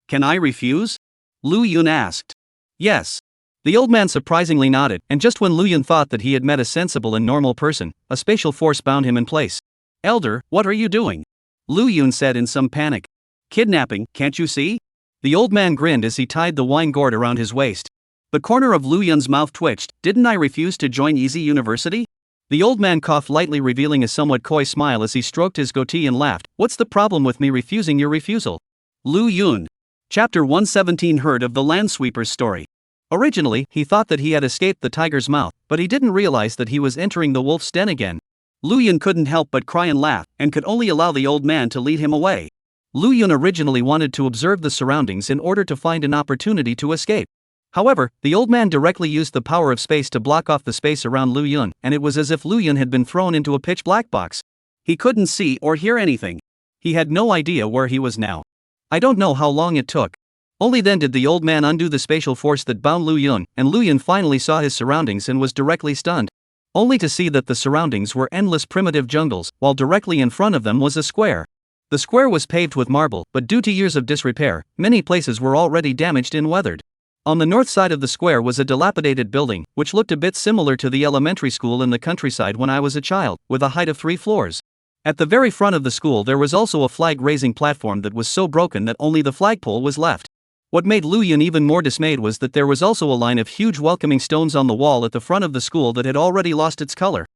Can I refuse? Lu Yun asked. Yes. The old man surprisingly nodded, and just when Lu Yun thought that he had met a sensible and normal person, a spatial force bound him in place. Elder, what are you doing? Lu Yun said in some panic. Kidnapping, can't you see? The old man grinned as he tied the wine gourd around his waist. The corner of Lu Yun's mouth twitched. Didn't I refuse to join Easy University? The old man coughed lightly, revealing a somewhat coy smile as he stroked his goatee and laughed. What's the problem with me refusing your refusal? Lu Yun. Chapter 117 Herd of the Landsweeper's Story. Originally, he thought that he had escaped the tiger's mouth, but he didn't realize that he was entering the wolf's den again. Lu Yun couldn't help but cry and laugh, and could only allow the old man to lead him away. Lu Yun originally wanted to observe the surroundings in order to find an opportunity to escape. However, the old man directly used the power of space to block off the space around Lu Yun, and it was as if Lu Yun had been thrown into a pitch-black box. He couldn't see or hear anything. He had no idea where he was now. I don't know how long it took. Only then did the old man undo the spatial force that bound Lu Yun, and Lu Yun finally saw his surroundings and was directly stunned. Only to see that the surroundings were endless primitive jungles, while directly in front of them was a square. The square was paved with marble, but due to years of disrepair, many places were already damaged and weathered. On the north side of the square was a dilapidated building, which looked a bit similar to the elementary school in the countryside when I was a child, with a height of 3 floors. At the very front of the school there was also a flag-raising platform that was so broken that only the flagpole was left. What made Lu Yun even more dismayed was that there was also a line of huge welcoming stones on the wall at the front of the school that had already lost its color.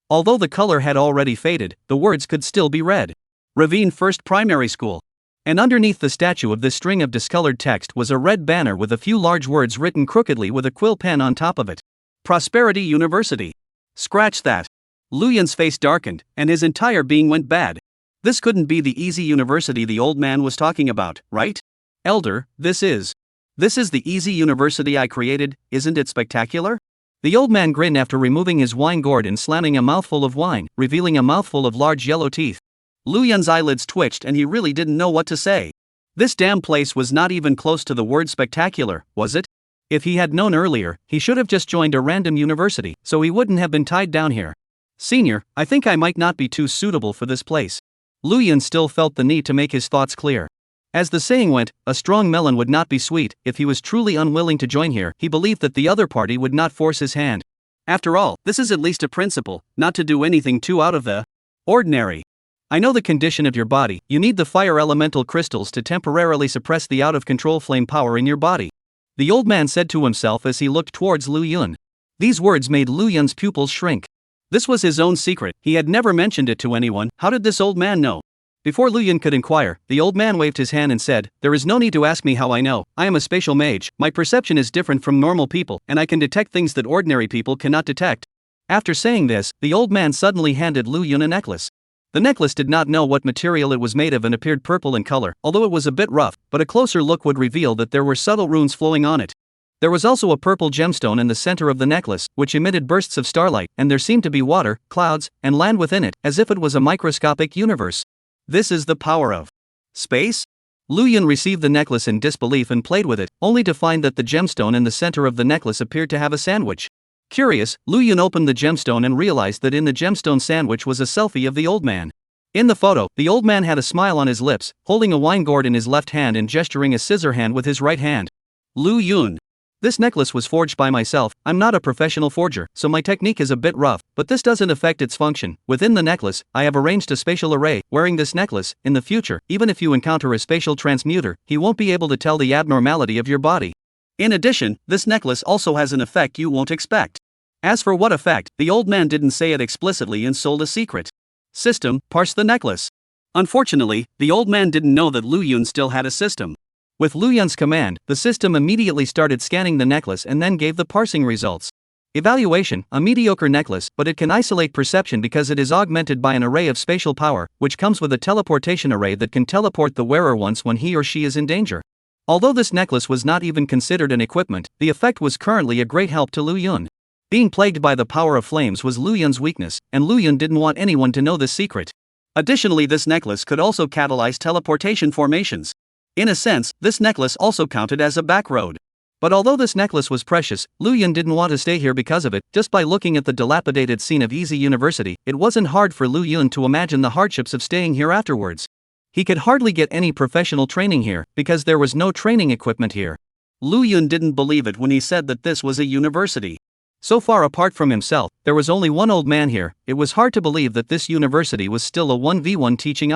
Although the color had already faded, the words could still be read. Ravine First Primary School. And underneath the statue of this string of discolored text was a red banner with a few large words written crookedly with a quill pen on top of it. Prosperity University. Scratch that. Lu Yun's face darkened, and his entire being went bad. This couldn't be the easy university the old man was talking about, right? Elder, this is the easy university I created, isn't it spectacular? The old man grinned after removing his wine gourd and slamming a mouthful of wine, revealing a mouthful of large yellow teeth. Lu Yun's eyelids twitched and he really didn't know what to say. This damn place was not even close to the word spectacular, was it? If he had known earlier, he should have just joined a random university, so he wouldn't have been tied down here. Senior, I think I might not be too suitable for this place. Lu Yun still felt the need to make his thoughts clear. As the saying went, a strong melon would not be sweet. If he was truly unwilling to join here, he believed that the other party would not force his hand. After all, this is at least a principle, not to do anything too out of the Ordinary. I know the condition of your body. You need the fire elemental crystals to temporarily suppress the out-of-control flame power in your body. The old man said to himself as he looked towards Lu Yun. These words made Lu Yun's pupils shrink. This was his own secret. He had never mentioned it to anyone. How did this old man know? Before Lu Yun could inquire, the old man waved his hand and said, "There is no need to ask me how I know. I am a spatial mage. My perception is different from normal people, and I can detect things that ordinary people cannot detect." After saying this, the old man suddenly handed Lu Yun a necklace. The necklace did not know what material it was made of and appeared purple in color, although it was a bit rough, but a closer look would reveal that there were subtle runes flowing on it. There was also a purple gemstone in the center of the necklace, which emitted bursts of starlight, and there seemed to be water, clouds, and land within it, as if it was a microscopic universe. This is the power of space? Lu Yun received the necklace in disbelief and played with it, only to find that the gemstone in the center of the necklace appeared to have a sandwich. Curious, Lu Yun opened the gemstone and realized that in the gemstone sandwich was a selfie of the old man. In the photo, the old man had a smile on his lips, holding a wine gourd in his left hand and gesturing a scissor hand with his right hand. Lu Yun. This necklace was forged by myself. I'm not a professional forger, so my technique is a bit rough, but this doesn't affect its function. Within the necklace, I have arranged a spatial array. Wearing this necklace, in the future, even if you encounter a spatial transmuter, he won't be able to tell the abnormality of your body. In addition, this necklace also has an effect you won't expect. As for what effect, the old man didn't say it explicitly and sold a secret. System, parse the necklace. Unfortunately, the old man didn't know that Lu Yun still had a system. With Lu Yun's command, the system immediately started scanning the necklace and then gave the parsing results. Evaluation, a mediocre necklace, but it can isolate perception because it is augmented by an array of spatial power, which comes with a teleportation array that can teleport the wearer once when he or she is in danger. Although this necklace was not even considered an equipment, the effect was currently a great help to Lu Yun. Being plagued by the power of flames was Lu Yun's weakness, and Lu Yun didn't want anyone to know this secret. Additionally, this necklace could also catalyze teleportation formations. In a sense, this necklace also counted as a backroad. But although this necklace was precious, Lu Yun didn't want to stay here because of it. Just by looking at the dilapidated scene of Easy University, it wasn't hard for Lu Yun to imagine the hardships of staying here afterwards. He could hardly get any professional training here, because there was no training equipment here. Lu Yun didn't believe it when he said that this was a university. So far apart from himself, there was only one old man here. It was hard to believe that this university was still a 1v1 teaching.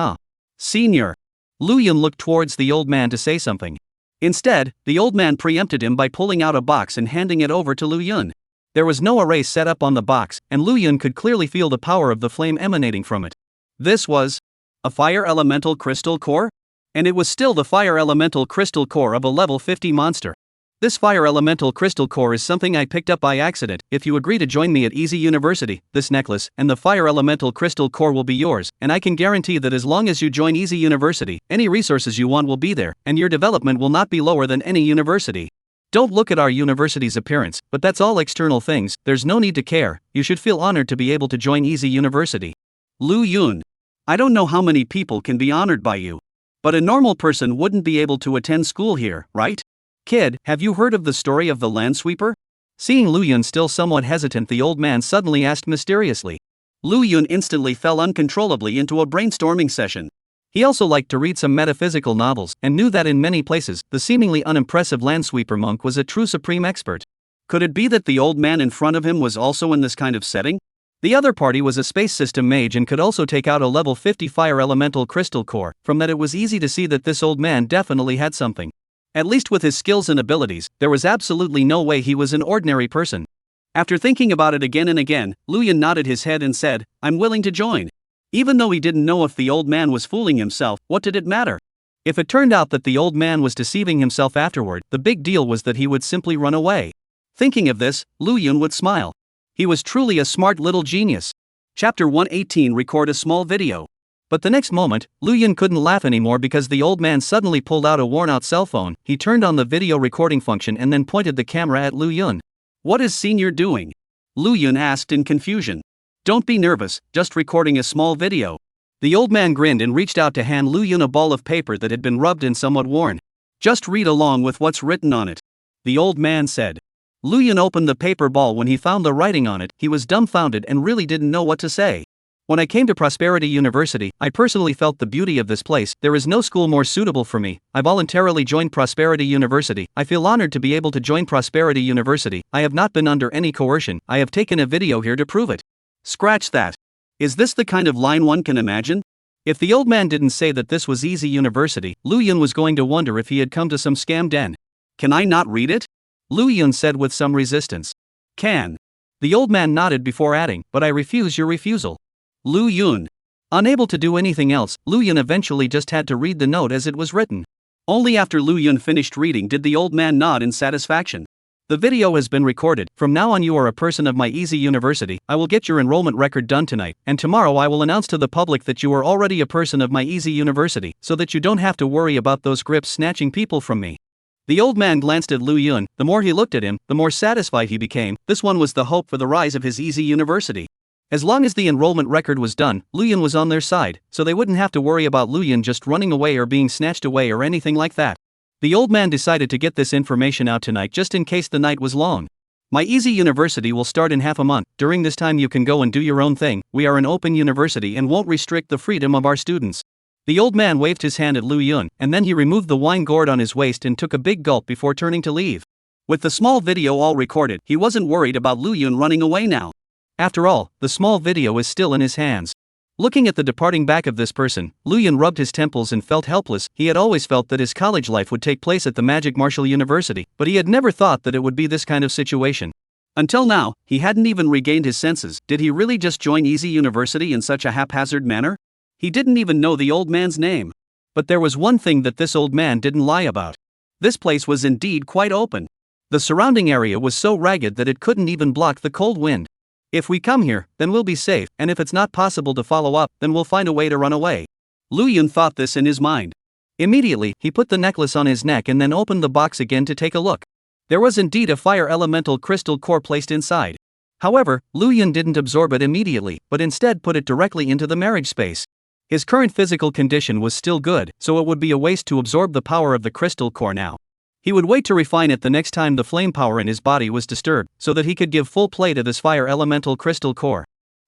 Senior. Lu Yun looked towards the old man to say something. Instead, the old man preempted him by pulling out a box and handing it over to Lu Yun. There was no array set up on the box, and Lu Yun could clearly feel the power of the flame emanating from it. This was a fire elemental crystal core? And it was still the fire elemental crystal core of a level 50 monster. This fire elemental crystal core is something I picked up by accident. If you agree to join me at Easy University, this necklace and the fire elemental crystal core will be yours, and I can guarantee that as long as you join Easy University, any resources you want will be there, and your development will not be lower than any university. Don't look at our university's appearance, but that's all external things. There's no need to care. You should feel honored to be able to join Easy University. Lu Yun. I don't know how many people can be honored by you. But a normal person wouldn't be able to attend school here, right? Kid, have you heard of the story of the landsweeper? Seeing Lu Yun still somewhat hesitant, the old man suddenly asked mysteriously. Lu Yun instantly fell uncontrollably into a brainstorming session. He also liked to read some metaphysical novels, and knew that in many places, the seemingly unimpressive landsweeper monk was a true supreme expert. Could it be that the old man in front of him was also in this kind of setting? The other party was a space system mage and could also take out a level 50 fire elemental crystal core. From that it was easy to see that this old man definitely had something. At least with his skills and abilities, there was absolutely no way he was an ordinary person. After thinking about it again and again, Lu Yun nodded his head and said, "I'm willing to join." Even though he didn't know if the old man was fooling himself, what did it matter? If it turned out that the old man was deceiving himself afterward, the big deal was that he would simply run away. Thinking of this, Lu Yun would smile. He was truly a smart little genius. Chapter 118. Record a small video. But the next moment, Lu Yun couldn't laugh anymore because the old man suddenly pulled out a worn-out cell phone. He turned on the video recording function and then pointed the camera at Lu Yun. "What is Senior doing?" Lu Yun asked in confusion. "Don't be nervous, just recording a small video." The old man grinned and reached out to hand Lu Yun a ball of paper that had been rubbed and somewhat worn. "Just read along with what's written on it," the old man said. Lu Yun opened the paper ball. When he found the writing on it, he was dumbfounded and really didn't know what to say. "When I came to Prosperity University, I personally felt the beauty of this place. There is no school more suitable for me. I voluntarily joined Prosperity University. I feel honored to be able to join Prosperity University. I have not been under any coercion. I have taken a video here to prove it." Scratch that. Is this the kind of line one can imagine? If the old man didn't say that this was easy university, Lu Yun was going to wonder if he had come to some scam den. Can I not read it? Lu Yun said with some resistance. Can. The old man nodded before adding, but I refuse your refusal. Lu Yun. Unable to do anything else, Lu Yun eventually just had to read the note as it was written. Only after Lu Yun finished reading did the old man nod in satisfaction. The video has been recorded. From now on you are a person of my easy university. I will get your enrollment record done tonight, and tomorrow I will announce to the public that you are already a person of my easy university, so that you don't have to worry about those grips snatching people from me. The old man glanced at Lu Yun. The more he looked at him, the more satisfied he became. This one was the hope for the rise of his easy university. As long as the enrollment record was done, Lu Yun was on their side, so they wouldn't have to worry about Lu Yun just running away or being snatched away or anything like that. The old man decided to get this information out tonight just in case the night was long. My easy university will start in half a month. During this time you can go and do your own thing. We are an open university and won't restrict the freedom of our students. The old man waved his hand at Lu Yun, and then he removed the wine gourd on his waist and took a big gulp before turning to leave. With the small video all recorded, he wasn't worried about Lu Yun running away now. After all, the small video is still in his hands. Looking at the departing back of this person, Lu Yun rubbed his temples and felt helpless. He had always felt that his college life would take place at the Magic Martial University, but he had never thought that it would be this kind of situation. Until now, he hadn't even regained his senses. Did he really just join Easy University in such a haphazard manner? He didn't even know the old man's name. But there was one thing that this old man didn't lie about. This place was indeed quite open. The surrounding area was so ragged that it couldn't even block the cold wind. If we come here, then we'll be safe, and if it's not possible to follow up, then we'll find a way to run away. Lu Yun thought this in his mind. Immediately, he put the necklace on his neck and then opened the box again to take a look. There was indeed a fire elemental crystal core placed inside. However, Lu Yun didn't absorb it immediately, but instead put it directly into the marriage space. His current physical condition was still good, so it would be a waste to absorb the power of the crystal core now. He would wait to refine it the next time the flame power in his body was disturbed, so that he could give full play to this fire elemental crystal core.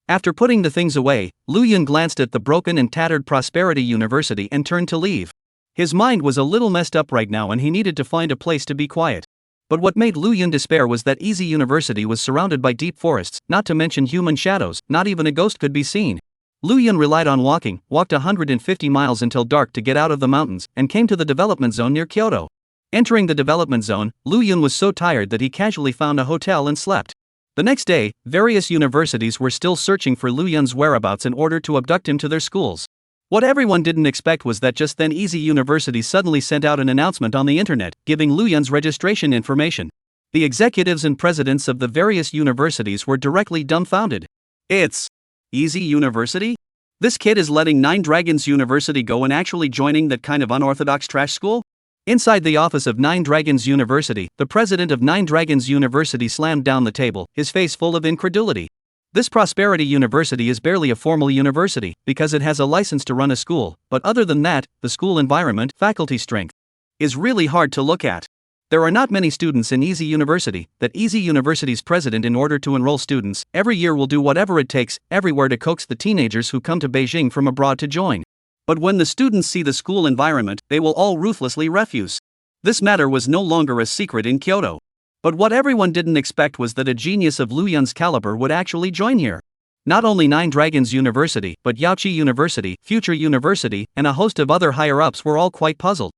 After putting the things away, Lu Yun glanced at the broken and tattered Prosperity University and turned to leave. His mind was a little messed up right now and he needed to find a place to be quiet. But what made Lu Yun despair was that Easy University was surrounded by deep forests, not to mention human shadows. Not even a ghost could be seen. Lu Yun relied on walked 150 miles until dark to get out of the mountains, and came to the development zone near Kyoto. Entering the development zone, Lu Yun was so tired that he casually found a hotel and slept. The next day, various universities were still searching for Lu Yun's whereabouts in order to abduct him to their schools. What everyone didn't expect was that just then Easy University suddenly sent out an announcement on the internet, giving Lu Yun's registration information. The executives and presidents of the various universities were directly dumbfounded. It's Easy University? This kid is letting Nine Dragons University go and actually joining that kind of unorthodox trash school? Inside the office of Nine Dragons University, the president of Nine Dragons University slammed down the table, his face full of incredulity. This Prosperity University is barely a formal university, because it has a license to run a school, but other than that, the school environment, faculty strength, is really hard to look at. There are not many students in Easy University. That Easy University's president, in order to enroll students, every year will do whatever it takes, everywhere to coax the teenagers who come to Beijing from abroad to join. But when the students see the school environment, they will all ruthlessly refuse. This matter was no longer a secret in Kyoto. But what everyone didn't expect was that a genius of Lu Yun's caliber would actually join here. Not only Nine Dragons University, but Yaoqi University, Future University, and a host of other higher-ups were all quite puzzled.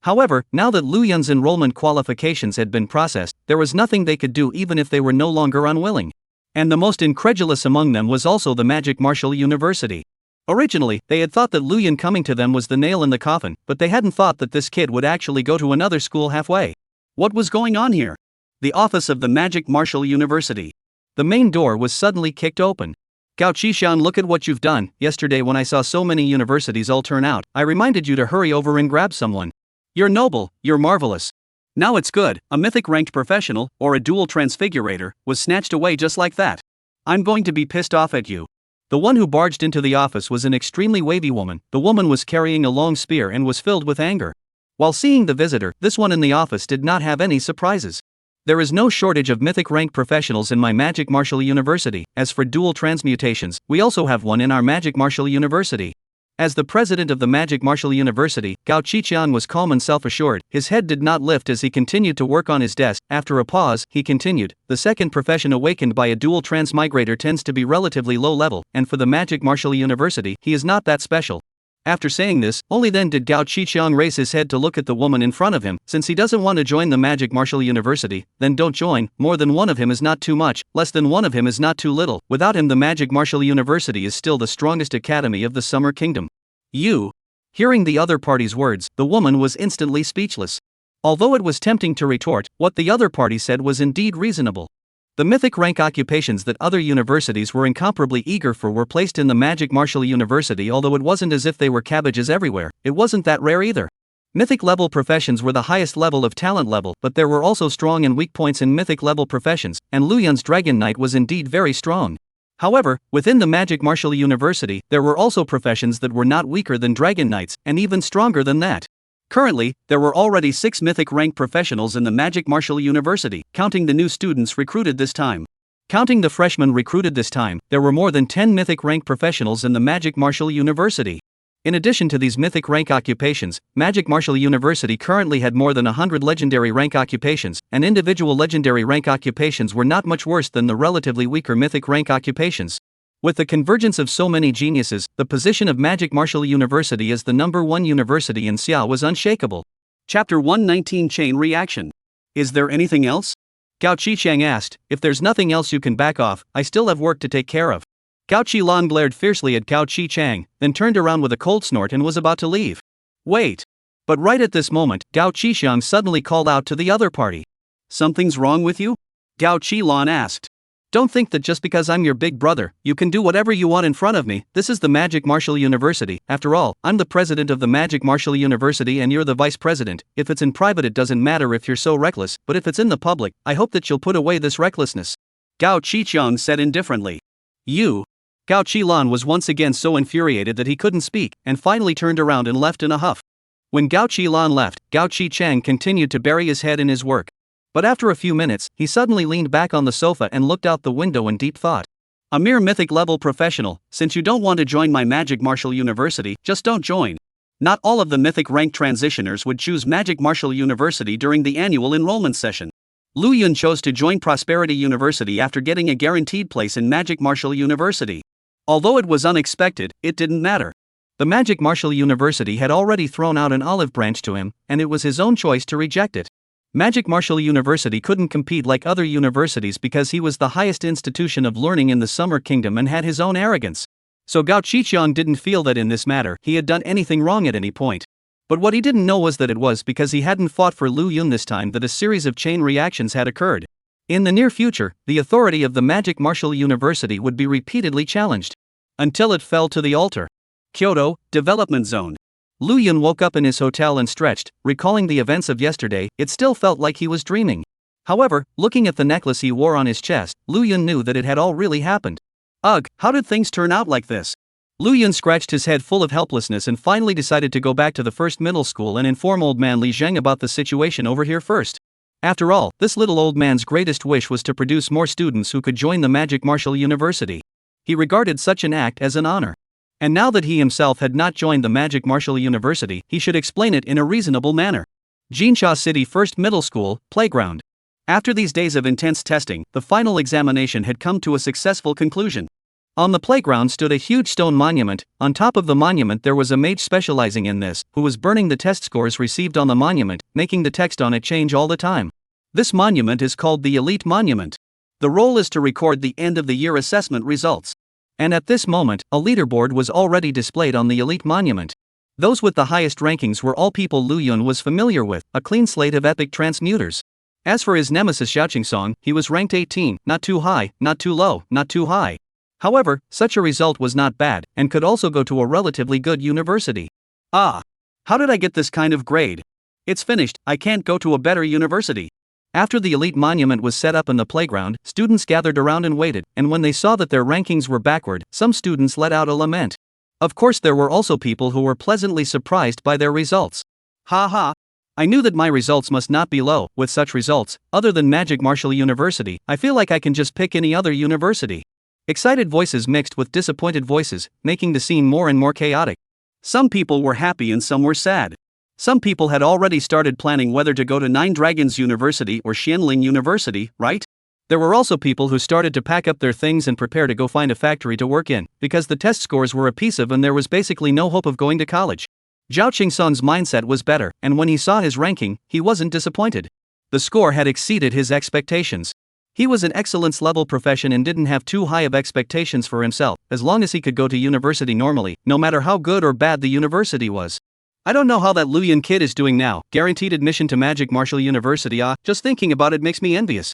However, now that Lu Yun's enrollment qualifications had been processed, there was nothing they could do even if they were no longer unwilling. And the most incredulous among them was also the Magic Martial University. Originally, they had thought that Lu Yun coming to them was the nail in the coffin, but they hadn't thought that this kid would actually go to another school halfway. What was going on here? The office of the Magic Martial University. The main door was suddenly kicked open. Gao Qishan, look at what you've done. Yesterday when I saw so many universities all turn out, I reminded you to hurry over and grab someone. You're noble, you're marvelous. Now it's good, a mythic ranked professional, or a dual transfigurator, was snatched away just like that. I'm going to be pissed off at you. The one who barged into the office was an extremely wavy woman. The woman was carrying a long spear and was filled with anger. While seeing the visitor, this one in the office did not have any surprises. There is no shortage of mythic ranked professionals in my Magic Martial University. As for dual transmutations, we also have one in our Magic Martial University. As the president of the Magic Martial University, Gao Qiqiang was calm and self-assured. His head did not lift as he continued to work on his desk. After a pause, he continued, "The second profession awakened by a dual transmigrator tends to be relatively low level, and for the Magic Martial University, he is not that special." After saying this, only then did Gao Qiqiang raise his head to look at the woman in front of him. Since he doesn't want to join the Magic Martial University, then don't join. More than one of him is not too much, less than one of him is not too little. Without him, the Magic Martial University is still the strongest academy of the Summer Kingdom. You. Hearing the other party's words, the woman was instantly speechless. Although it was tempting to retort, what the other party said was indeed reasonable. The mythic rank occupations that other universities were incomparably eager for were placed in the Magic Martial University. Although it wasn't as if they were cabbages everywhere, it wasn't that rare either. Mythic level professions were the highest level of talent level, but there were also strong and weak points in mythic level professions, and Luyun's Dragon Knight was indeed very strong. However, within the Magic Martial University, there were also professions that were not weaker than Dragon Knights, and even stronger than that. Currently, there were already 6 mythic rank professionals in the Magic Martial University, counting the new students recruited this time. Counting the freshmen recruited this time, there were more than 10 mythic rank professionals in the Magic Martial University. In addition to these mythic rank occupations, Magic Martial University currently had more than 100 legendary rank occupations, and individual legendary rank occupations were not much worse than the relatively weaker mythic rank occupations. With the convergence of so many geniuses, the position of Magic Martial University as the #1 university in Xia was unshakable. Chapter 119 Chain Reaction. Is there anything else? Gao Qiqiang asked. If there's nothing else, you can back off, I still have work to take care of. Gao Qilan glared fiercely at Gao Qiqiang, then turned around with a cold snort and was about to leave. Wait. But right at this moment, Gao Qiqiang suddenly called out to the other party. Something's wrong with you? Gao Qilan asked. Don't think that just because I'm your big brother, you can do whatever you want in front of me. This is the Magic Martial University. After all, I'm the president of the Magic Martial University and you're the vice president. If it's in private, it doesn't matter if you're so reckless, but if it's in the public, I hope that you'll put away this recklessness. Gao Qiqiang said indifferently. You. Gao Qilan was once again so infuriated that he couldn't speak, and finally turned around and left in a huff. When Gao Qilan left, Gao Qiqiang continued to bury his head in his work. But after a few minutes, he suddenly leaned back on the sofa and looked out the window in deep thought. A mere mythic level professional, since you don't want to join my Magic Martial University, just don't join. Not all of the mythic rank transitioners would choose Magic Martial University during the annual enrollment session. Lu Yun chose to join Prosperity University after getting a guaranteed place in Magic Martial University. Although it was unexpected, it didn't matter. The Magic Martial University had already thrown out an olive branch to him, and it was his own choice to reject it. Magic Martial University couldn't compete like other universities because he was the highest institution of learning in the Summer Kingdom and had his own arrogance. So Gao Qiqiang didn't feel that in this matter he had done anything wrong at any point. But what he didn't know was that it was because he hadn't fought for Lu Yun this time that a series of chain reactions had occurred. In the near future, the authority of the Magic Martial University would be repeatedly challenged. Until it fell to the altar. Kyoto, Development Zone. Lu Yun woke up in his hotel and stretched, recalling the events of yesterday. It still felt like he was dreaming. However, looking at the necklace he wore on his chest, Lu Yun knew that it had all really happened. Ugh, how did things turn out like this? Lu Yun scratched his head full of helplessness and finally decided to go back to the first middle school and inform old man Li Zheng about the situation over here first. After all, this little old man's greatest wish was to produce more students who could join the Magic Martial University. He regarded such an act as an honor. And now that he himself had not joined the Magic Martial University, he should explain it in a reasonable manner. Jinsha City First Middle School, Playground. After these days of intense testing, the final examination had come to a successful conclusion. On the playground stood a huge stone monument. On top of the monument there was a mage specializing in this, who was burning the test scores received on the monument, making the text on it change all the time. This monument is called the Elite Monument. The role is to record the end-of-the-year assessment results. And at this moment, a leaderboard was already displayed on the Elite Monument. Those with the highest rankings were all people Lu Yun was familiar with, a clean slate of epic transmuters. As for his nemesis Xiaoqing Song, he was ranked 18, not too high, not too low, not too high. However, such a result was not bad, and could also go to a relatively good university. Ah! How did I get this kind of grade? It's finished, I can't go to a better university. After the Elite Monument was set up in the playground, students gathered around and waited, and when they saw that their rankings were backward, some students let out a lament. Of course there were also people who were pleasantly surprised by their results. Ha ha! I knew that my results must not be low. With such results, other than Magic Martial University, I feel like I can just pick any other university. Excited voices mixed with disappointed voices, making the scene more and more chaotic. Some people were happy and some were sad. Some people had already started planning whether to go to Nine Dragons University or Xianling University, right? There were also people who started to pack up their things and prepare to go find a factory to work in, because the test scores were oppressive and there was basically no hope of going to college. Zhao Qingsong's mindset was better, and when he saw his ranking, he wasn't disappointed. The score had exceeded his expectations. He was an excellence-level profession and didn't have too high of expectations for himself, as long as he could go to university normally, no matter how good or bad the university was. I don't know how that Luyan kid is doing now, guaranteed admission to Magic Martial University. Just thinking about it makes me envious.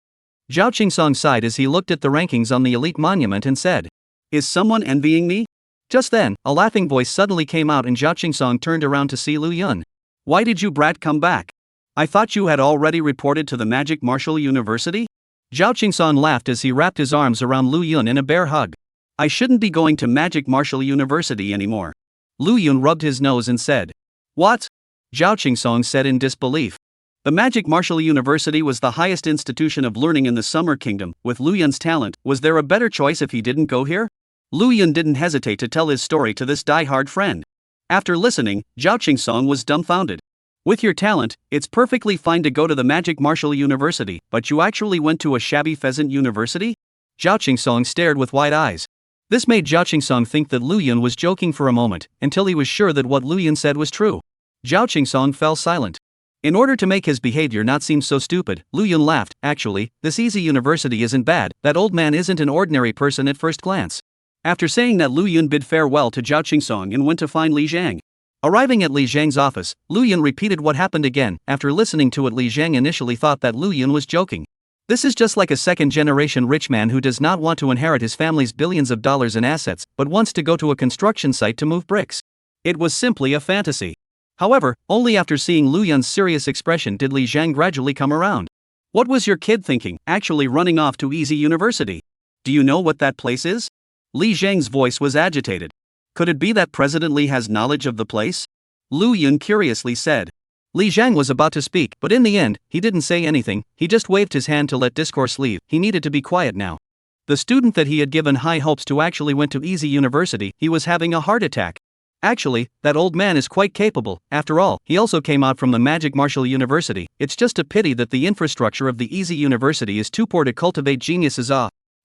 Zhao Qingsong sighed as he looked at the rankings on the elite monument and said, "Is someone envying me?" Just then, a laughing voice suddenly came out and Zhao Qingsong turned around to see Lu Yun. "Why did you brat come back? I thought you had already reported to the Magic Martial University?" Zhao Qingsong laughed as he wrapped his arms around Lu Yun in a bear hug. "I shouldn't be going to Magic Martial University anymore." Lu Yun rubbed his nose and said, "What?" Zhao Qingsong said in disbelief. The Magic Martial University was the highest institution of learning in the Summer Kingdom. With Lu Yun's talent, was there a better choice if he didn't go here? Lu Yun didn't hesitate to tell his story to this die-hard friend. After listening, Zhao Qingsong was dumbfounded. "With your talent, it's perfectly fine to go to the Magic Martial University, but you actually went to a shabby pheasant university?" Zhao Qingsong stared with wide eyes. This made Zhao Qingsong think that Lu Yun was joking for a moment, until he was sure that what Lu Yun said was true. Zhao Qingsong fell silent. In order to make his behavior not seem so stupid, Lu Yun laughed. "Actually, this easy university isn't bad. That old man isn't an ordinary person at first glance." After saying that, Lu Yun bid farewell to Zhao Qingsong and went to find Li Zhang. Arriving at Li Zhang's office, Lu Yun repeated what happened again. After listening to it, Li Zhang initially thought that Lu Yun was joking. This is just like a second-generation rich man who does not want to inherit his family's billions of dollars in assets, but wants to go to a construction site to move bricks. It was simply a fantasy. However, only after seeing Lu Yun's serious expression did Li Zhang gradually come around. "What was your kid thinking, actually running off to Easy University? Do you know what that place is?" Li Zhang's voice was agitated. "Could it be that President Li has knowledge of the place?" Lu Yun curiously said. Li Zhang was about to speak, but in the end, he didn't say anything. He just waved his hand to let discourse leave. He needed to be quiet now. The student that he had given high hopes to actually went to Easy University. He was having a heart attack. Actually, that old man is quite capable. After all, he also came out from the Magic Martial University. It's just a pity that the infrastructure of the Easy University is too poor to cultivate geniuses.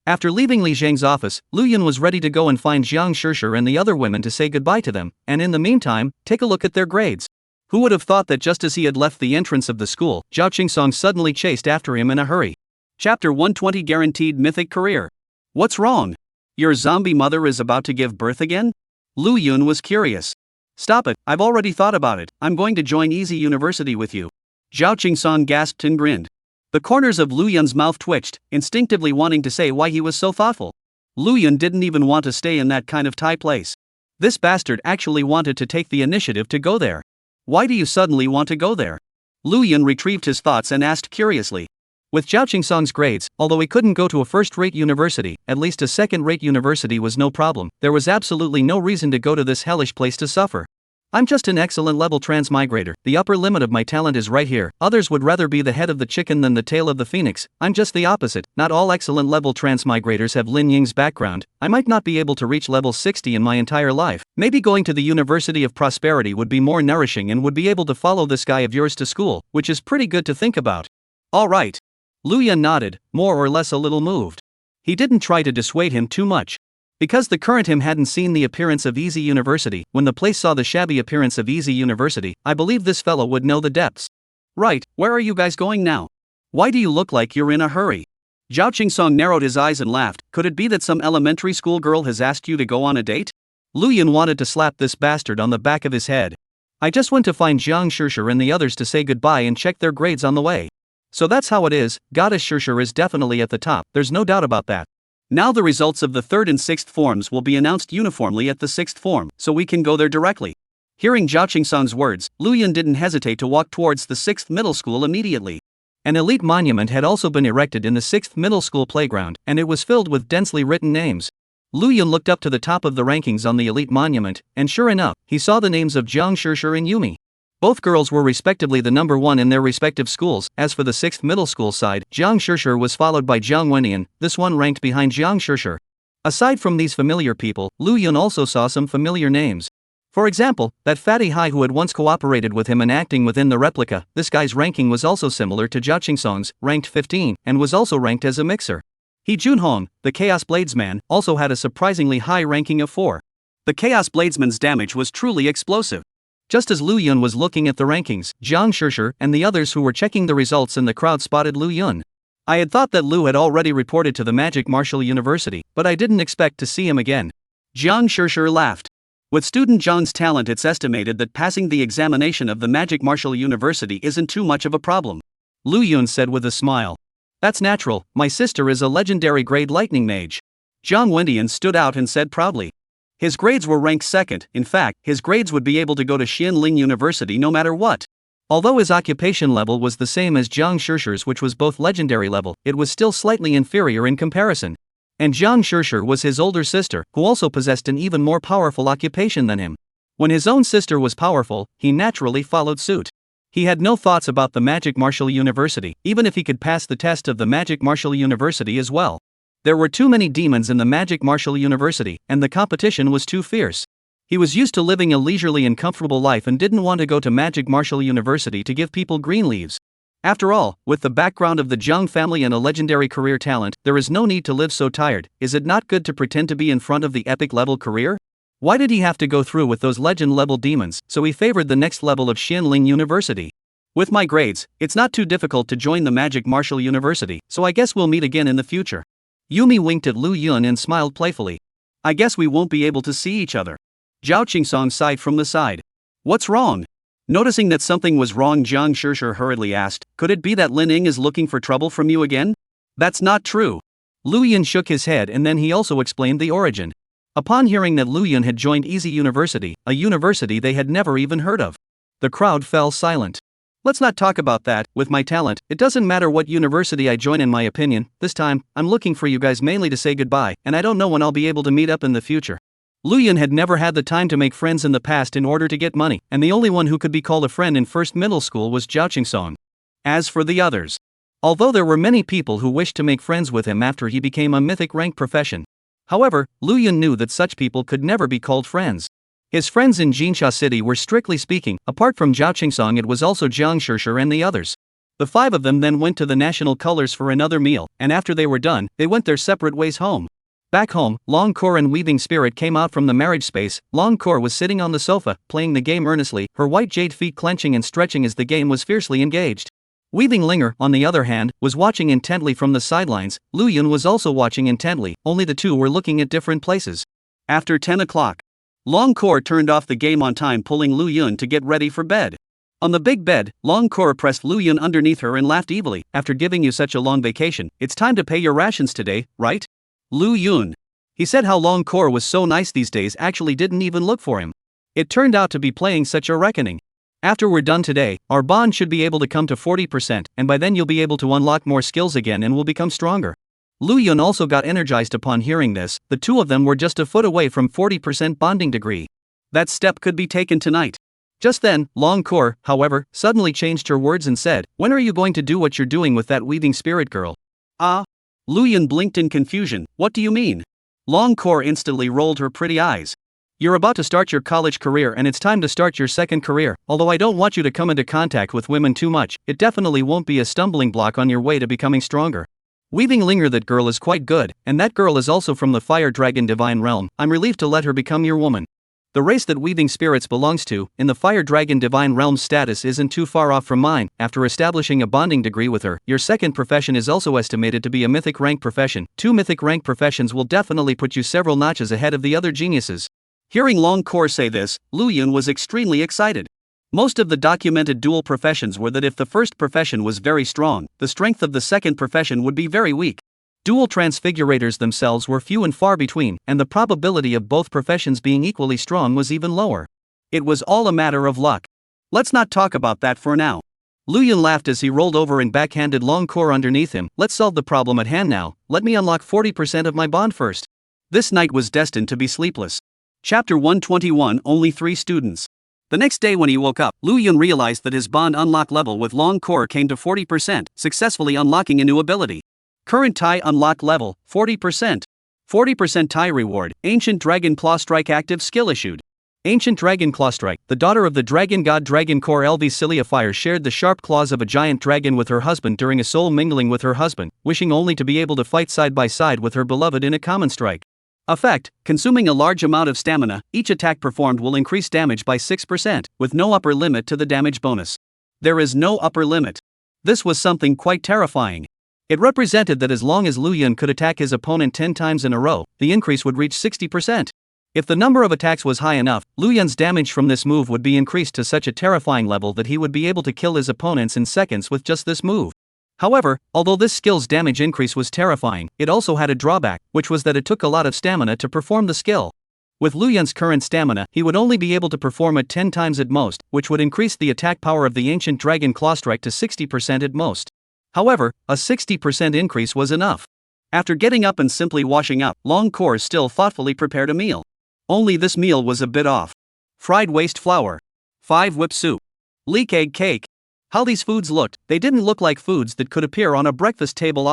After leaving Li Zhang's office, Lu Yun was ready to go and find Jiang Shishir and the other women to say goodbye to them, and in the meantime, take a look at their grades. Who would have thought that just as he had left the entrance of the school, Zhao Qingsong suddenly chased after him in a hurry. Chapter 120 Guaranteed Mythic Career. What's wrong? Your zombie mother is about to give birth again? Lu Yun was curious. Stop it, I've already thought about it. I'm going to join Easy University with you. Zhao Qingsong gasped and grinned. The corners of Lu Yun's mouth twitched, instinctively wanting to say why he was so thoughtful. Lu Yun didn't even want to stay in that kind of tight place. This bastard actually wanted to take the initiative to go there. Why do you suddenly want to go there? Lu Yun retrieved his thoughts and asked curiously. With Zhao Qingsong's grades, although he couldn't go to a first-rate university, at least a second-rate university was no problem. There was absolutely no reason to go to this hellish place to suffer. I'm just an excellent level transmigrator. The upper limit of my talent is right here. Others would rather be the head of the chicken than the tail of the phoenix. I'm just the opposite. Not all excellent level transmigrators have Lin Ying's background. I might not be able to reach level 60 in my entire life. Maybe going to the University of Prosperity would be more nourishing and would be able to follow this guy of yours to school, which is pretty good to think about. All right. Lu Yun nodded, more or less a little moved. He didn't try to dissuade him too much. Because the current him hadn't seen the appearance of Easy University, when the place saw the shabby appearance of Easy University, I believe this fellow would know the depths. Right, where are you guys going now? Why do you look like you're in a hurry? Zhao Qingsong narrowed his eyes and laughed. Could it be that some elementary school girl has asked you to go on a date? Lu Yun wanted to slap this bastard on the back of his head. I just went to find Jiang Shishir and the others to say goodbye and check their grades on the way. So that's how it is. Goddess Shishir is definitely at the top, there's no doubt about that. Now the results of the 3rd and 6th forms will be announced uniformly at the 6th form, so we can go there directly. Hearing Zhao Qingsong's words, Lu Yun didn't hesitate to walk towards the 6th middle school immediately. An elite monument had also been erected in the 6th middle school playground, and it was filled with densely written names. Lu Yun looked up to the top of the rankings on the elite monument, and sure enough, he saw the names of Jiang Shishir and Yumi. Both girls were respectively the number 1 in their respective schools. As for the 6th middle school side, Jiang Shishir was followed by Jiang Wenian, this one ranked behind Jiang Shishir. Aside from these familiar people, Lu Yun also saw some familiar names. For example, that fatty Hai who had once cooperated with him in acting within the replica, this guy's ranking was also similar to Zhao Qingsong's, ranked 15, and was also ranked as a mixer. He Junhong, the Chaos Bladesman, also had a surprisingly high ranking of 4. The Chaos Bladesman's damage was truly explosive. Just as Lu Yun was looking at the rankings, Jiang Shishir and the others who were checking the results in the crowd spotted Lu Yun. I had thought that Lu had already reported to the Magic Martial University, but I didn't expect to see him again. Jiang Shishir laughed. With student Zhang's talent, it's estimated that passing the examination of the Magic Martial University isn't too much of a problem. Lu Yun said with a smile. That's natural, my sister is a legendary grade lightning mage. Zhang Wendian stood out and said proudly. His grades were ranked second, in fact, his grades would be able to go to Xianling University no matter what. Although his occupation level was the same as Jiang Shishir's, which was both legendary level, it was still slightly inferior in comparison. And Jiang Shishir was his older sister, who also possessed an even more powerful occupation than him. When his own sister was powerful, he naturally followed suit. He had no thoughts about the Magic Martial University, even if he could pass the test of the Magic Martial University as well. There were too many demons in the Magic Martial University, and the competition was too fierce. He was used to living a leisurely and comfortable life and didn't want to go to Magic Martial University to give people green leaves. After all, with the background of the Zhang family and a legendary career talent, there is no need to live so tired. Is it not good to pretend to be in front of the epic level career? Why did he have to go through with those legend level demons? So he favored the next level of Xianling University. With my grades, it's not too difficult to join the Magic Martial University, so I guess we'll meet again in the future. Yumi winked at Lu Yun and smiled playfully. I guess we won't be able to see each other. Zhao Qingsong sighed from the side. What's wrong? Noticing that something was wrong, Jiang Shishir hurriedly asked, could it be that Lin Ying is looking for trouble from you again? That's not true. Lu Yun shook his head and then he also explained the origin. Upon hearing that Lu Yun had joined Easy University, a university they had never even heard of, the crowd fell silent. Let's not talk about that. With my talent, it doesn't matter what university I join in my opinion. This time, I'm looking for you guys mainly to say goodbye, and I don't know when I'll be able to meet up in the future. Lu Yun had never had the time to make friends in the past in order to get money, and the only one who could be called a friend in first middle school was Zhao Qingsong. As for the others, although there were many people who wished to make friends with him after he became a mythic rank profession, however, Lu Yun knew that such people could never be called friends. His friends in Jinsha City were strictly speaking, apart from Zhao Qingsong, it was also Jiang Shishir and the others. The 5 of them then went to the national colors for another meal, and after they were done, they went their separate ways home. Back home, Long Kor and Weaving Spirit came out from the marriage space. Long Kor was sitting on the sofa, playing the game earnestly, her white jade feet clenching and stretching as the game was fiercely engaged. Weaving Linger, on the other hand, was watching intently from the sidelines. Lu Yun was also watching intently, only the two were looking at different places. After 10 o'clock, Long Kor turned off the game on time, pulling Lu Yun to get ready for bed. On the big bed, Long Kor pressed Lu Yun underneath her and laughed evilly. After giving you such a long vacation, it's time to pay your rations today, right? Lu Yun. He said how Long Kor was so nice these days actually didn't even look for him. It turned out to be playing such a reckoning. After we're done today, our bond should be able to come to 40%, and by then you'll be able to unlock more skills again and will become stronger. Lu Yun also got energized upon hearing this. The two of them were just a foot away from 40% bonding degree. That step could be taken tonight. Just then, Long Kor, however, suddenly changed her words and said, when are you going to do what you're doing with that Weaving Spirit girl? Ah? Lu Yun blinked in confusion. What do you mean? Long Kor instantly rolled her pretty eyes. You're about to start your college career and it's time to start your second career. Although I don't want you to come into contact with women too much, it definitely won't be a stumbling block on your way to becoming stronger. Weaving Linger, that girl is quite good, and that girl is also from the Fire Dragon Divine Realm. I'm relieved to let her become your woman. The race that Weaving Spirits belongs to, in the Fire Dragon Divine Realm, status isn't too far off from mine. After establishing a bonding degree with her, your second profession is also estimated to be a mythic rank profession. 2 mythic rank professions will definitely put you several notches ahead of the other geniuses. Hearing Long Kor say this, Lu Yun was extremely excited. Most of the documented dual professions were that if the first profession was very strong, the strength of the second profession would be very weak. Dual transfigurators themselves were few and far between, and the probability of both professions being equally strong was even lower. It was all a matter of luck. Let's not talk about that for now. Lu Yun laughed as he rolled over and backhanded Long Kor underneath him. Let's solve the problem at hand now. Let me unlock 40% of my bond first. This night was destined to be sleepless. Chapter 121, Only 3 Students. The next day when he woke up, Lu Yun realized that his bond unlock level with Long Kor came to 40%, successfully unlocking a new ability. Current tie unlock level, 40%. 40% tie reward, Ancient Dragon Claw Strike active skill issued. Ancient Dragon Clawstrike, the daughter of the dragon god Dragon Core Cilia Fire, shared the sharp claws of a giant dragon with her husband during a soul mingling with her husband, wishing only to be able to fight side by side with her beloved in a common strike. Effect: consuming a large amount of stamina, each attack performed will increase damage by 6%, with no upper limit to the damage bonus. There is no upper limit. This was something quite terrifying. It represented that as long as Lu Yun could attack his opponent 10 times in a row, the increase would reach 60%. If the number of attacks was high enough, Lu Yun's damage from this move would be increased to such a terrifying level that he would be able to kill his opponents in seconds with just this move. However, although this skill's damage increase was terrifying, it also had a drawback, which was that it took a lot of stamina to perform the skill. With Lu Yun's current stamina, he would only be able to perform it 10 times at most, which would increase the attack power of the Ancient Dragon Clawstrike to 60% at most. However, a 60% increase was enough. After getting up and simply washing up, Long Core still thoughtfully prepared a meal. Only this meal was a bit off. Fried waste flour. 5 whip soup. Leek egg cake. How these foods looked, they didn't look like foods that could appear on a breakfast table.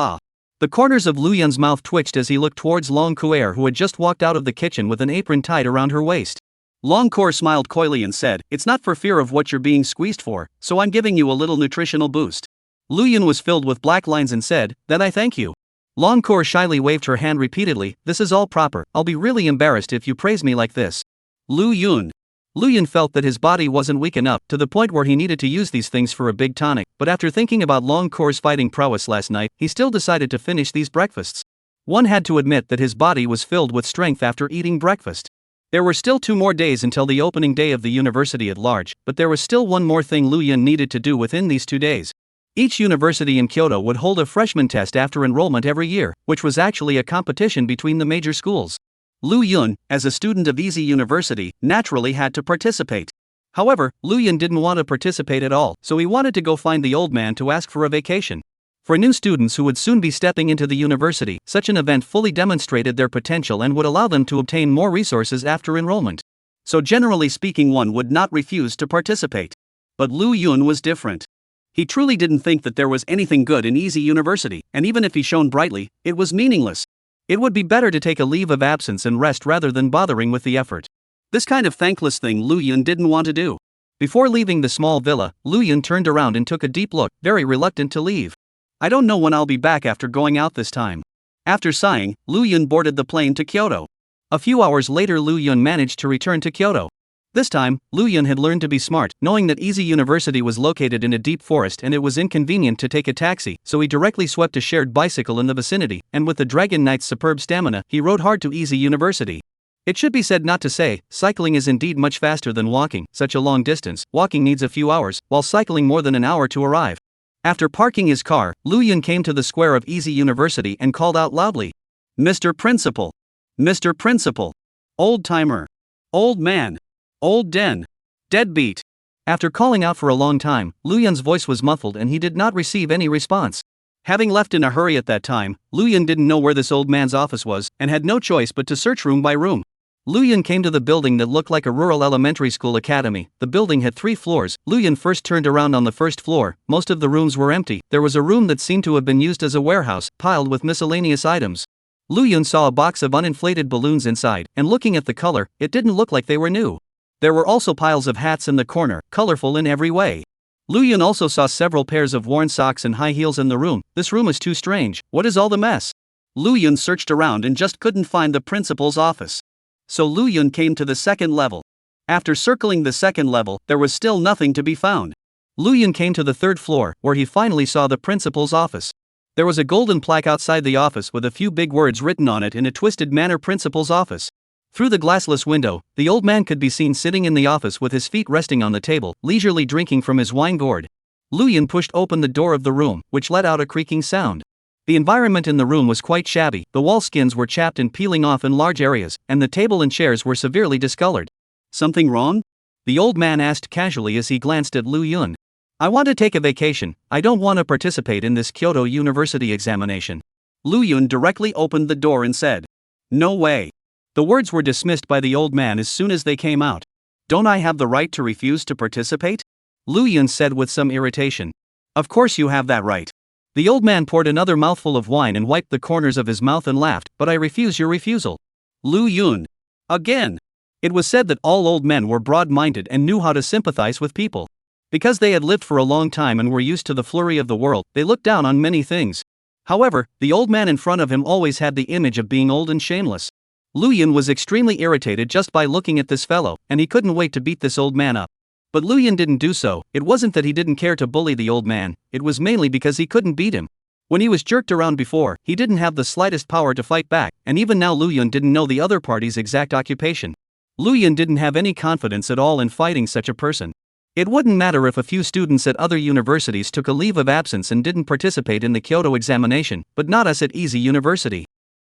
The corners of Lu Yun's mouth twitched as he looked towards Long Core, who had just walked out of the kitchen with an apron tied around her waist. Long Core smiled coyly and said, "It's not for fear of what you're being squeezed for, so I'm giving you a little nutritional boost." Lu Yun was filled with black lines and said, "Then I thank you." Long Core shyly waved her hand repeatedly. "This is all proper, I'll be really embarrassed if you praise me like this." Lu Yun. Lu Yun felt that his body wasn't weak enough, to the point where he needed to use these things for a big tonic, but after thinking about Long Core's fighting prowess last night, he still decided to finish these breakfasts. One had to admit that his body was filled with strength after eating breakfast. There were still 2 more days until the opening day of the university at large, but there was still one more thing Lu Yun needed to do within these 2 days. Each university in Kyoto would hold a freshman test after enrollment every year, which was actually a competition between the major schools. Lu Yun, as a student of Easy University, naturally had to participate. However, Lu Yun didn't want to participate at all, so he wanted to go find the old man to ask for a vacation. For new students who would soon be stepping into the university, such an event fully demonstrated their potential and would allow them to obtain more resources after enrollment. So generally speaking, one would not refuse to participate. But Lu Yun was different. He truly didn't think that there was anything good in Easy University, and even if he shone brightly, it was meaningless. It would be better to take a leave of absence and rest rather than bothering with the effort. This kind of thankless thing Lu Yun didn't want to do. Before leaving the small villa, Lu Yun turned around and took a deep look, very reluctant to leave. "I don't know when I'll be back after going out this time." After sighing, Lu Yun boarded the plane to Kyoto. A few hours later, Lu Yun managed to return to Kyoto. This time, Lu Yun had learned to be smart, knowing that Easy University was located in a deep forest and it was inconvenient to take a taxi, so he directly swept a shared bicycle in the vicinity, and with the Dragon Knight's superb stamina, he rode hard to Easy University. It should be said not to say, cycling is indeed much faster than walking. Such a long distance, walking needs a few hours, while cycling more than an hour to arrive. After parking his car, Lu Yun came to the square of Easy University and called out loudly, "Mr. Principal! Mr. Principal! Old timer! Old man! Old den! Deadbeat!" After calling out for a long time, Lu Yun's voice was muffled and he did not receive any response. Having left in a hurry at that time, Lu Yun didn't know where this old man's office was, and had no choice but to search room by room. Lu Yun came to the building that looked like a rural elementary school academy. The building had 3 floors. Lu Yun first turned around on the first floor. Most of the rooms were empty. There was a room that seemed to have been used as a warehouse, piled with miscellaneous items. Lu Yun saw a box of uninflated balloons inside, and looking at the color, it didn't look like they were new. There were also piles of hats in the corner, colorful in every way. Lu Yun also saw several pairs of worn socks and high heels in the room. This room is too strange. What is all the mess? Lu Yun searched around and just couldn't find the principal's office. So Lu Yun came to the 2nd level. After circling the 2nd level, there was still nothing to be found. Lu Yun came to the 3rd floor, where he finally saw the principal's office. There was a golden plaque outside the office with a few big words written on it in a twisted manner: Principal's Office. Through the glassless window, the old man could be seen sitting in the office with his feet resting on the table, leisurely drinking from his wine gourd. Lu Yun pushed open the door of the room, which let out a creaking sound. The environment in the room was quite shabby. The wall skins were chapped and peeling off in large areas, and the table and chairs were severely discolored. "Something wrong?" the old man asked casually as he glanced at Lu Yun. "I want to take a vacation. I don't want to participate in this Kyoto University examination." Lu Yun directly opened the door and said, "No way." The words were dismissed by the old man as soon as they came out. "Don't I have the right to refuse to participate?" Lu Yun said with some irritation. "Of course you have that right." The old man poured another mouthful of wine and wiped the corners of his mouth and laughed. "But I refuse your refusal." Lu Yun. Again. It was said that all old men were broad-minded and knew how to sympathize with people. Because they had lived for a long time and were used to the flurry of the world, they looked down on many things. However, the old man in front of him always had the image of being old and shameless. Lu Yun was extremely irritated just by looking at this fellow, and he couldn't wait to beat this old man up. But Lu Yun didn't do so. It wasn't that he didn't care to bully the old man, it was mainly because he couldn't beat him. When he was jerked around before, he didn't have the slightest power to fight back, and even now Lu Yun didn't know the other party's exact occupation. Lu Yun didn't have any confidence at all in fighting such a person. It wouldn't matter if a few students at other universities took a leave of absence and didn't participate in the Kyoto examination, but not us at Easy University.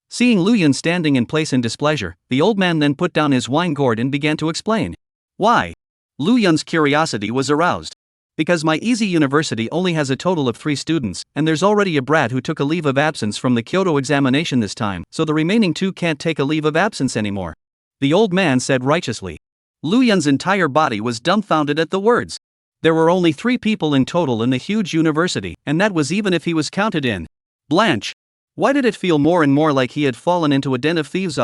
Seeing Lu Yun standing in place in displeasure, the old man then put down his wine gourd and began to explain. Why? Lu Yun's curiosity was aroused. Because my Easy University only has a total of 3 students, and there's already a brat who took a leave of absence from the Kyoto examination this time, so the remaining 2 can't take a leave of absence anymore. The old man said righteously. Lu Yun's entire body was dumbfounded at the words. There were only 3 people in total in the huge university, and that was even if he was counted in. Blanche. Why did it feel more and more like he had fallen into a den of thieves?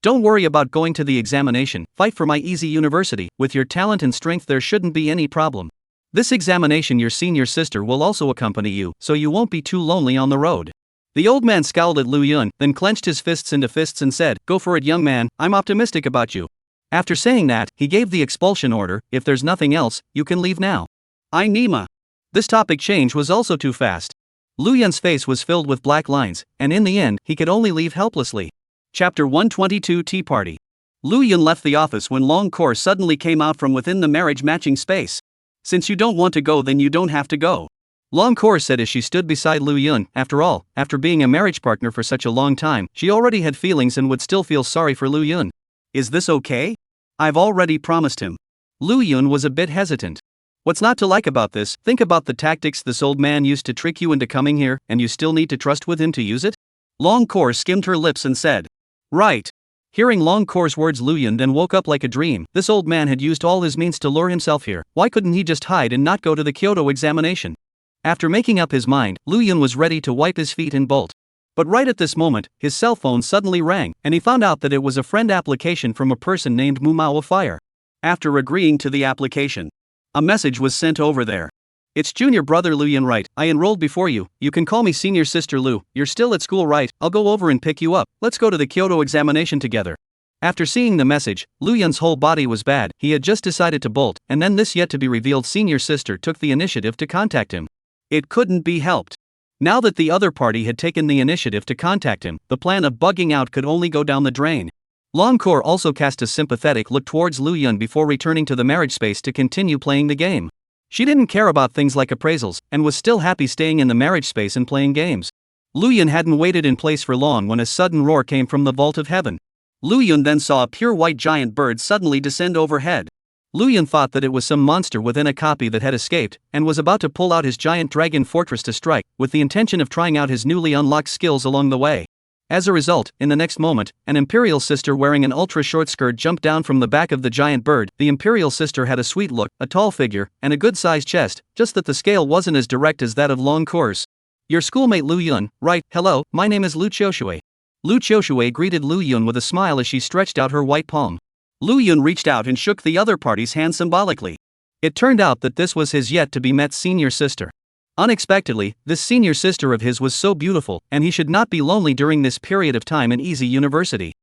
Don't worry about going to the examination, fight for my Easy University, with your talent and strength there shouldn't be any problem. This examination your senior sister will also accompany you, so you won't be too lonely on the road. The old man scowled at Lu Yun, then clenched his fists into fists and said, Go for it, young man, I'm optimistic about you. After saying that, he gave the expulsion order. If there's nothing else, you can leave now. Nima. This topic change was also too fast. Lu Yun's face was filled with black lines, and in the end, he could only leave helplessly. Chapter 122 Tea Party. Lu Yun left the office when Long Kor suddenly came out from within the marriage matching space. Since you don't want to go, then you don't have to go. Long Kor said as she stood beside Lu Yun. After all, after being a marriage partner for such a long time, she already had feelings and would still feel sorry for Lu Yun. Is this okay? I've already promised him. Lu Yun was a bit hesitant. What's not to like about this? Think about the tactics this old man used to trick you into coming here, and you still need to trust with him to use it? Long Kor skimmed her lips and said, Right. Hearing Long Kor's words, Lu Yun then woke up like a dream. This old man had used all his means to lure himself here. Why couldn't he just hide and not go to the Kyoto examination? After making up his mind, Lu Yun was ready to wipe his feet and bolt. But right at this moment, his cell phone suddenly rang, and he found out that it was a friend application from a person named Mumao of Fire. After agreeing to the application, a message was sent over there. It's junior brother Lu Yun, right? I enrolled before you. You can call me senior sister Lu. You're still at school, right? I'll go over and pick you up. Let's go to the Kyoto examination together. After seeing the message, Lu Yun's whole body was bad. He had just decided to bolt, and then this yet to be revealed senior sister took the initiative to contact him. It couldn't be helped. Now that the other party had taken the initiative to contact him, the plan of bugging out could only go down the drain. Long Kor also cast a sympathetic look towards Lu Yun before returning to the marriage space to continue playing the game. She didn't care about things like appraisals, and was still happy staying in the marriage space and playing games. Lu Yun hadn't waited in place for long when a sudden roar came from the vault of heaven. Lu Yun then saw a pure white giant bird suddenly descend overhead. Lu Yun thought that it was some monster within a copy that had escaped, and was about to pull out his giant dragon fortress to strike, with the intention of trying out his newly unlocked skills along the way. As a result, in the next moment, an Imperial sister wearing an ultra-short skirt jumped down from the back of the giant bird. The Imperial sister had a sweet look, a tall figure, and a good-sized chest, just that the scale wasn't as direct as that of Long Kor's. Your schoolmate Lu Yun, right? Hello, my name is Lu Qiushui. Lu Qiushui greeted Lu Yun with a smile as she stretched out her white palm. Lu Yun reached out and shook the other party's hand symbolically. It turned out that this was his yet-to-be-met senior sister. Unexpectedly, this senior sister of his was so beautiful, and he should not be lonely during this period of time in Easy University.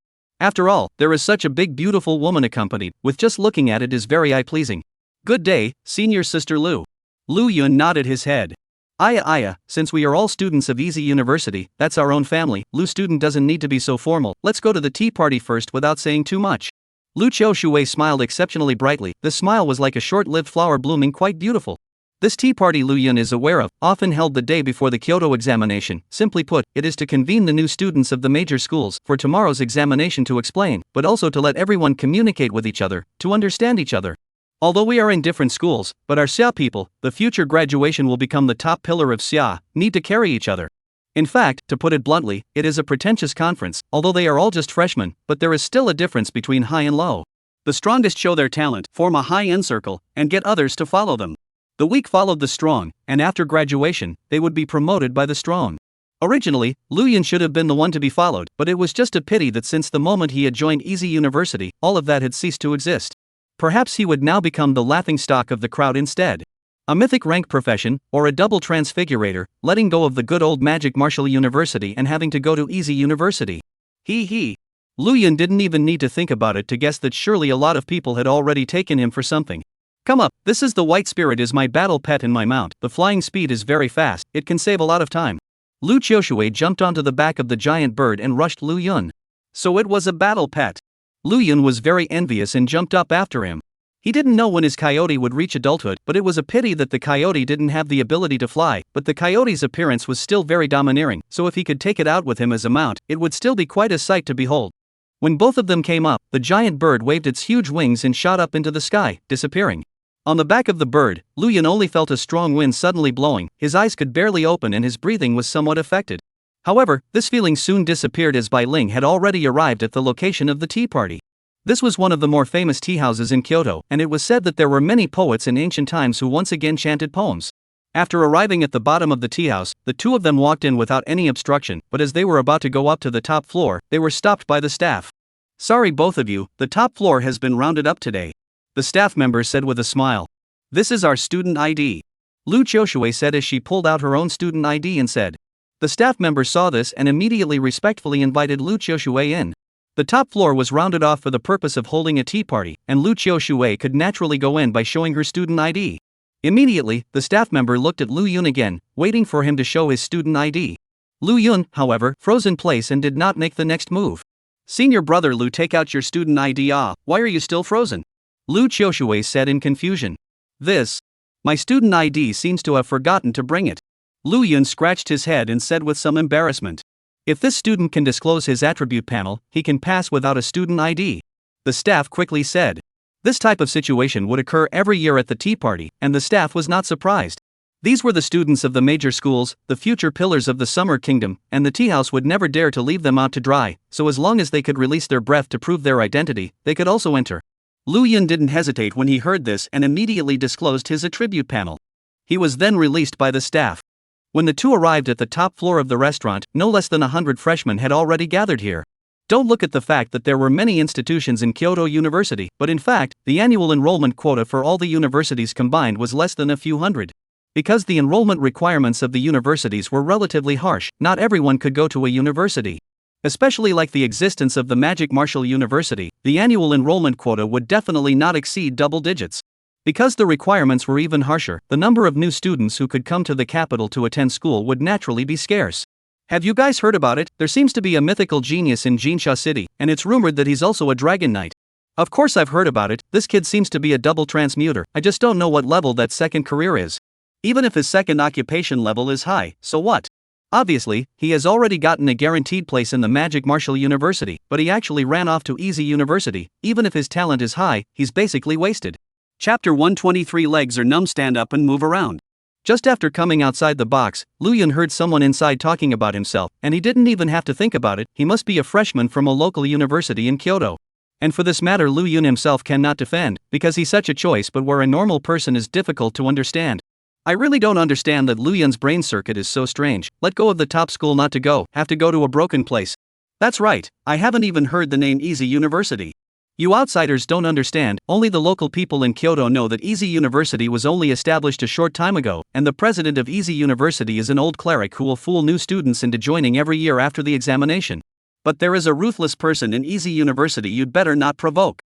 After all, there is such a big beautiful woman accompanied, with just looking at it is very eye-pleasing. Good day, senior sister Lu. Lu Yun nodded his head. Aya, since we are all students of Easy University, that's our own family. Lu student doesn't need to be so formal. Let's go to the tea party first without saying too much. Lu Qiushui smiled exceptionally brightly. The smile was like a short-lived flower blooming quite beautiful. This tea party Lu Yun is aware of, often held the day before the Kyoto examination. Simply put, it is to convene the new students of the major schools for tomorrow's examination to explain, but also to let everyone communicate with each other, to understand each other. Although we are in different schools, but our Xia people, the future graduation will become the top pillar of Xia, need to carry each other. In fact, to put it bluntly, it is a pretentious conference, although they are all just freshmen, but there is still a difference between high and low. The strongest show their talent, form a high-end circle, and get others to follow them. The weak followed the strong, and after graduation, they would be promoted by the strong. Originally, Lu Yun should have been the one to be followed, but it was just a pity that since the moment he had joined Easy University, all of that had ceased to exist. Perhaps he would now become the laughingstock of the crowd instead. A mythic rank profession, or a double transfigurator, letting go of the good old magic martial university and having to go to Easy University. He. Lu Yun didn't even need to think about it to guess that surely a lot of people had already taken him for something. Come up, this is the white spirit is my battle pet and my mount, the flying speed is very fast, it can save a lot of time. Lu Qiushui jumped onto the back of the giant bird and rushed Lu Yun. So it was a battle pet. Lu Yun was very envious and jumped up after him. He didn't know when his coyote would reach adulthood, but it was a pity that the coyote didn't have the ability to fly, but the coyote's appearance was still very domineering, so if he could take it out with him as a mount, it would still be quite a sight to behold. When both of them came up, the giant bird waved its huge wings and shot up into the sky, disappearing. On the back of the bird, Lu Yun only felt a strong wind suddenly blowing, his eyes could barely open and his breathing was somewhat affected. However, this feeling soon disappeared as Bai Ling had already arrived at the location of the tea party. This was one of the more famous tea houses in Kyoto, and it was said that there were many poets in ancient times who once again chanted poems. After arriving at the bottom of the tea house, the two of them walked in without any obstruction, but as they were about to go up to the top floor, they were stopped by the staff. Sorry both of you, the top floor has been rounded up today. The staff member said with a smile. This is our student ID. Lu Qiushui said as she pulled out her own student ID and said. The staff member saw this and immediately respectfully invited Lu Qiushui in. The top floor was rounded off for the purpose of holding a tea party, and Lu Qiushui could naturally go in by showing her student ID. Immediately, the staff member looked at Lu Yun again, waiting for him to show his student ID. Lu Yun, however, froze in place and did not make the next move. Senior brother Lu, take out your student ID. Why are you still frozen? Lu Qiushui said in confusion. My student ID seems to have forgotten to bring it. Lu Yun scratched his head and said with some embarrassment. If this student can disclose his attribute panel, he can pass without a student ID. The staff quickly said. This type of situation would occur every year at the tea party, and the staff was not surprised. These were the students of the major schools, the future pillars of the Summer Kingdom, and the tea house would never dare to leave them out to dry, so as long as they could release their breath to prove their identity, they could also enter. Lu Yun didn't hesitate when he heard this and immediately disclosed his attribute panel. He was then released by the staff. When the two arrived at the top floor of the restaurant, no less than 100 freshmen had already gathered here. Don't look at the fact that there were many institutions in Kyoto University, but in fact, the annual enrollment quota for all the universities combined was less than a few hundred. Because the enrollment requirements of the universities were relatively harsh, not everyone could go to a university. Especially like the existence of the Magic Martial University, the annual enrollment quota would definitely not exceed double digits. Because the requirements were even harsher, the number of new students who could come to the capital to attend school would naturally be scarce. Have you guys heard about it? There seems to be a mythical genius in Jinsha City, and it's rumored that he's also a dragon knight. Of course I've heard about it, this kid seems to be a double transmuter, I just don't know what level that second career is. Even if his second occupation level is high, so what? Obviously, he has already gotten a guaranteed place in the Magic Martial University, but he actually ran off to Easy University. Even if his talent is high, he's basically wasted. Chapter 123 Legs are numb, stand up and move around. Just after coming outside the box, Lu Yun heard someone inside talking about himself, and he didn't even have to think about it, he must be a freshman from a local university in Kyoto. And for this matter Lu Yun himself cannot defend, because he's such a choice but where a normal person is difficult to understand. I really don't understand that Lu Yun's brain circuit is so strange, let go of the top school not to go, have to go to a broken place. That's right, I haven't even heard the name Easy University. You outsiders don't understand, only the local people in Kyoto know that Easy University was only established a short time ago, and the president of Easy University is an old cleric who will fool new students into joining every year after the examination. But there is a ruthless person in Easy University you'd better not provoke.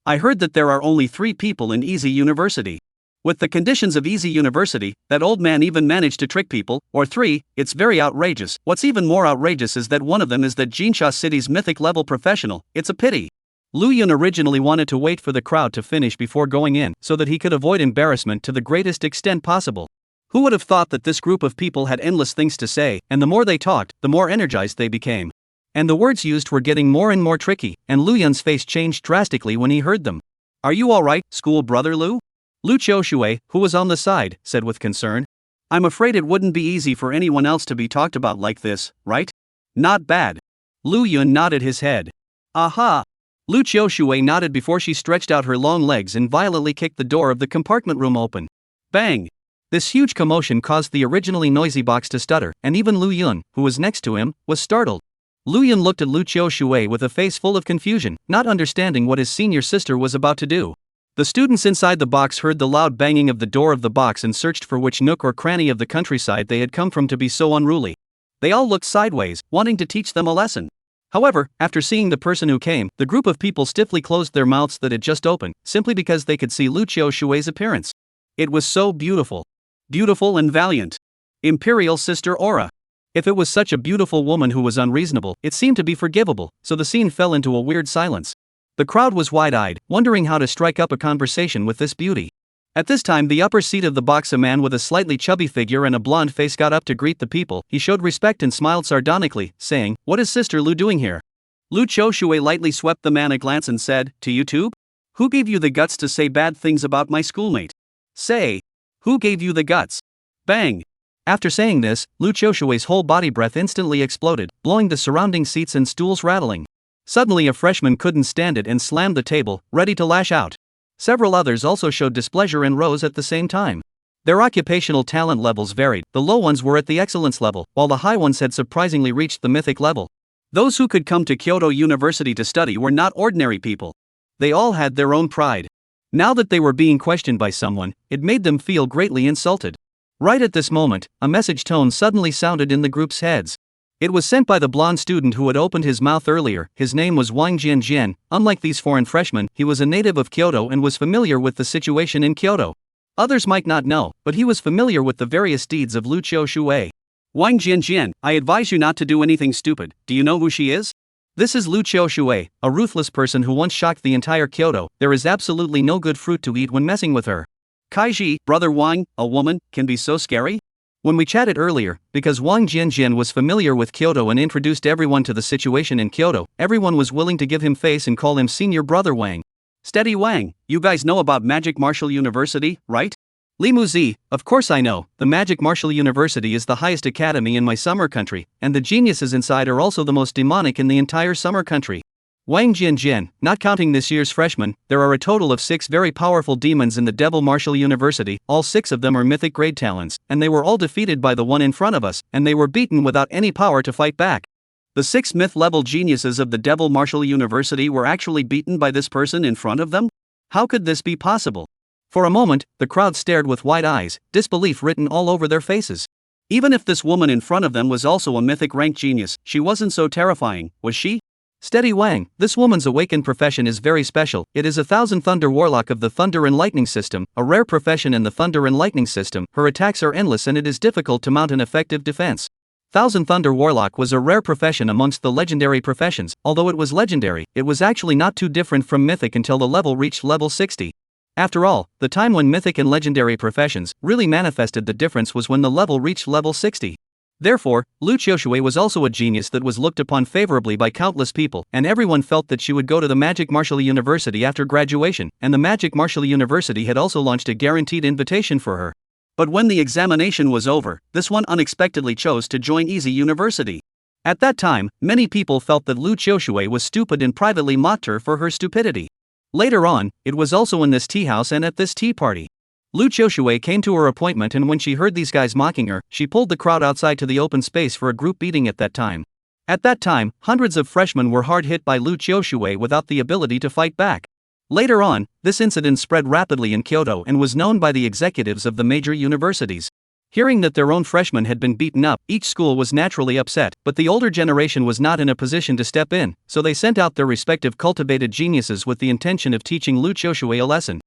I heard that there are only 3 people in Easy University. With the conditions of Easy University, that old man even managed to trick people, or 3, it's very outrageous. What's even more outrageous is that one of them is that Jinsha City's mythic level professional, it's a pity. Lu Yun originally wanted to wait for the crowd to finish before going in, so that he could avoid embarrassment to the greatest extent possible. Who would have thought that this group of people had endless things to say, and the more they talked, the more energized they became. And the words used were getting more and more tricky, and Lu Yun's face changed drastically when he heard them. Are you alright, school brother Lu? Lu Qiushui, who was on the side, said with concern. I'm afraid it wouldn't be easy for anyone else to be talked about like this, right? Not bad. Lu Yun nodded his head. Aha! Lu Qiushui nodded before she stretched out her long legs and violently kicked the door of the compartment room open. Bang! This huge commotion caused the originally noisy box to stutter, and even Lu Yun, who was next to him, was startled. Lu Yun looked at Lu Qiushui with a face full of confusion, not understanding what his senior sister was about to do. The students inside the box heard the loud banging of the door of the box and searched for which nook or cranny of the countryside they had come from to be so unruly. They all looked sideways, wanting to teach them a lesson. However, after seeing the person who came, the group of people stiffly closed their mouths that had just opened, simply because they could see Lu Qiushui's appearance. It was so beautiful. Beautiful and valiant. Imperial Sister Aura. If it was such a beautiful woman who was unreasonable, it seemed to be forgivable, so the scene fell into a weird silence. The crowd was wide-eyed, wondering how to strike up a conversation with this beauty. At this time, the upper seat of the box, a man with a slightly chubby figure and a blonde face, got up to greet the people. He showed respect and smiled sardonically, saying, "What is Sister Lu doing here?" Lu Qiushui lightly swept the man a glance and said, "To you too? Who gave you the guts to say bad things about my schoolmate? Say, who gave you the guts?" Bang! After saying this, Lu Qiushui's whole body breath instantly exploded, blowing the surrounding seats and stools rattling. Suddenly a freshman couldn't stand it and slammed the table, ready to lash out. Several others also showed displeasure and rose at the same time. Their occupational talent levels varied. The low ones were at the excellence level, while the high ones had surprisingly reached the mythic level. Those who could come to Kyoto University to study were not ordinary people. They all had their own pride. Now that they were being questioned by someone, it made them feel greatly insulted. Right at this moment, a message tone suddenly sounded in the group's heads. It was sent by the blonde student who had opened his mouth earlier. His name was Wang Jianjian. Unlike these foreign freshmen, he was a native of Kyoto and was familiar with the situation in Kyoto. Others might not know, but he was familiar with the various deeds of Lu Qiushui. "Wang Jianjian, I advise you not to do anything stupid. Do you know who she is? This is Lu Qiushui, a ruthless person who once shocked the entire Kyoto. There is absolutely no good fruit to eat when messing with her." "Kaiji, brother Wang, a woman, can be so scary?" When we chatted earlier, because Wang Jianjian was familiar with Kyoto and introduced everyone to the situation in Kyoto, everyone was willing to give him face and call him Senior Brother Wang. "Steady Wang, you guys know about Magic Martial University, right?" Li Muzi, "Of course I know. The Magic Martial University is the highest academy in my summer country, and the geniuses inside are also the most demonic in the entire summer country." Wang Jianjian, not counting this year's freshmen, there are a total of 6 very powerful demons in the Devil Martial University. All 6 of them are mythic grade talents, and they were all defeated by the one in front of us, and they were beaten without any power to fight back. The 6 myth-level geniuses of the Devil Martial University were actually beaten by this person in front of them? How could this be possible? For a moment, the crowd stared with wide eyes, disbelief written all over their faces. Even if this woman in front of them was also a mythic rank genius, she wasn't so terrifying, was she? "Steady Wang, this woman's awakened profession is very special. It is a Thousand Thunder Warlock of the Thunder and Lightning system, a rare profession in the Thunder and Lightning system. Her attacks are endless and it is difficult to mount an effective defense." Thousand Thunder Warlock was a rare profession amongst the legendary professions. Although it was legendary, it was actually not too different from mythic until the level reached level 60. After all, the time when mythic and legendary professions really manifested the difference was when the level reached level 60. Therefore, Lu Qiushui was also a genius that was looked upon favorably by countless people, and everyone felt that she would go to the Magic Martial University after graduation, and the Magic Martial University had also launched a guaranteed invitation for her. But when the examination was over, this one unexpectedly chose to join Easy University. At that time, many people felt that Lu Qiushui was stupid and privately mocked her for her stupidity. Later on, it was also in this tea house and at this tea party. Lu Qiushui came to her appointment, and when she heard these guys mocking her, she pulled the crowd outside to the open space for a group meeting at that time. At that time, hundreds of freshmen were hard hit by Lu Qiushui without the ability to fight back. Later on, this incident spread rapidly in Kyoto and was known by the executives of the major universities. Hearing that their own freshmen had been beaten up, each school was naturally upset, but the older generation was not in a position to step in, so they sent out their respective cultivated geniuses with the intention of teaching Lu Qiushui a lesson.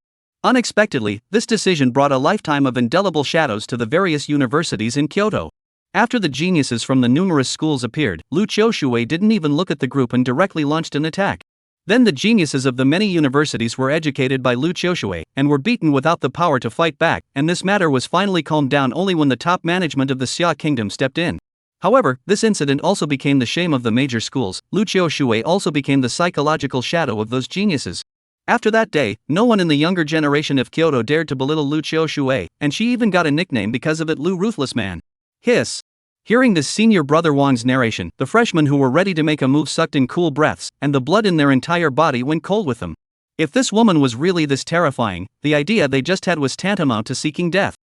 Unexpectedly, this decision brought a lifetime of indelible shadows to the various universities in Kyoto. After the geniuses from the numerous schools appeared, Lu Qiushui didn't even look at the group and directly launched an attack. Then the geniuses of the many universities were educated by Lu Qiushui, and were beaten without the power to fight back, and this matter was finally calmed down only when the top management of the Xia Kingdom stepped in. However, this incident also became the shame of the major schools. Lu Qiushui also became the psychological shadow of those geniuses. After that day, no one in the younger generation of Kyoto dared to belittle Lu Qiushui, and she even got a nickname because of it, Lu Ruthless Man. Hiss. Hearing this Senior Brother Wang's narration, the freshmen who were ready to make a move sucked in cool breaths, and the blood in their entire body went cold with them. If this woman was really this terrifying, the idea they just had was tantamount to seeking death.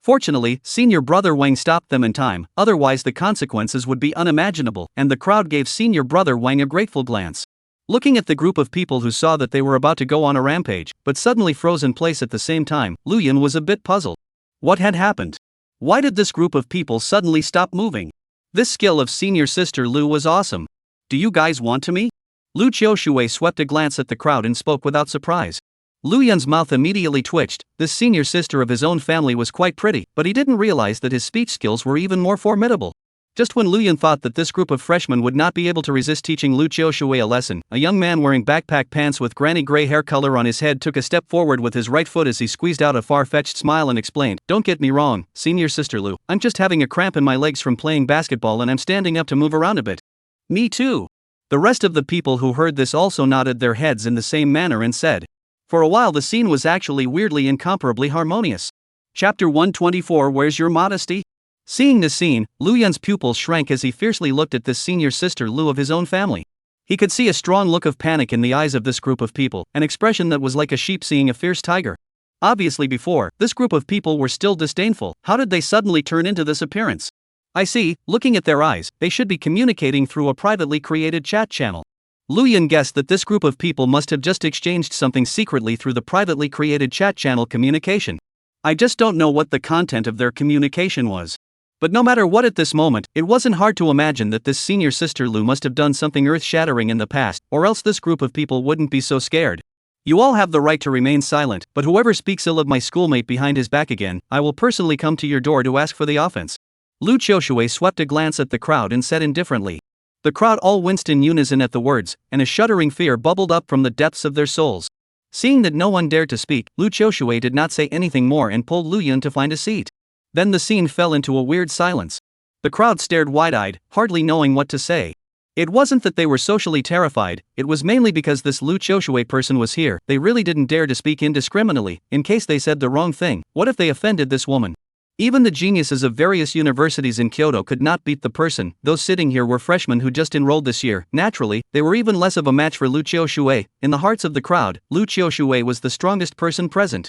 Fortunately, senior brother Wang stopped them in time, otherwise the consequences would be unimaginable, and the crowd gave senior brother Wang a grateful glance. Looking at the group of people who saw that they were about to go on a rampage, but suddenly froze in place at the same time, Lu Yun was a bit puzzled. What had happened? Why did this group of people suddenly stop moving? This skill of senior sister Lu was awesome. Do you guys want to me? Lu Qiushui swept a glance at the crowd and spoke without surprise. Lu Yun's mouth immediately twitched. This senior sister of his own family was quite pretty, but he didn't realize that his speech skills were even more formidable. Just when Lu Yun thought that this group of freshmen would not be able to resist teaching Lu Qiushui a lesson, a young man wearing backpack pants with granny gray hair color on his head took a step forward with his right foot as he squeezed out a far-fetched smile and explained, "Don't get me wrong, senior sister Lu, I'm just having a cramp in my legs from playing basketball and I'm standing up to move around a bit." "Me too." The rest of the people who heard this also nodded their heads in the same manner and said. For a while the scene was actually weirdly incomparably harmonious. Chapter 124 Where's your modesty? Seeing this scene, Lu Yun's pupils shrank as he fiercely looked at this senior sister Lu of his own family. He could see a strong look of panic in the eyes of this group of people, an expression that was like a sheep seeing a fierce tiger. Obviously before, this group of people were still disdainful. How did they suddenly turn into this appearance? I see, looking at their eyes, they should be communicating through a privately created chat channel. Lu Yun guessed that this group of people must have just exchanged something secretly through the privately created chat channel communication. I just don't know what the content of their communication was. But no matter what at this moment, it wasn't hard to imagine that this senior sister Lu must have done something earth-shattering in the past, or else this group of people wouldn't be so scared. You all have the right to remain silent, but whoever speaks ill of my schoolmate behind his back again, I will personally come to your door to ask for the offense. Lu Qiushui swept a glance at the crowd and said indifferently. The crowd all winced in unison at the words, and a shuddering fear bubbled up from the depths of their souls. Seeing that no one dared to speak, Lu Qiushui did not say anything more and pulled Lu Yun to find a seat. Then the scene fell into a weird silence. The crowd stared wide-eyed, hardly knowing what to say. It wasn't that they were socially terrified, it was mainly because this Lu Qiushui person was here. They really didn't dare to speak indiscriminately, in case they said the wrong thing. What if they offended this woman? Even the geniuses of various universities in Kyoto could not beat the person. Those sitting here were freshmen who just enrolled this year. Naturally, they were even less of a match for Lu Qiushui. In the hearts of the crowd, Lu Qiushui was the strongest person present.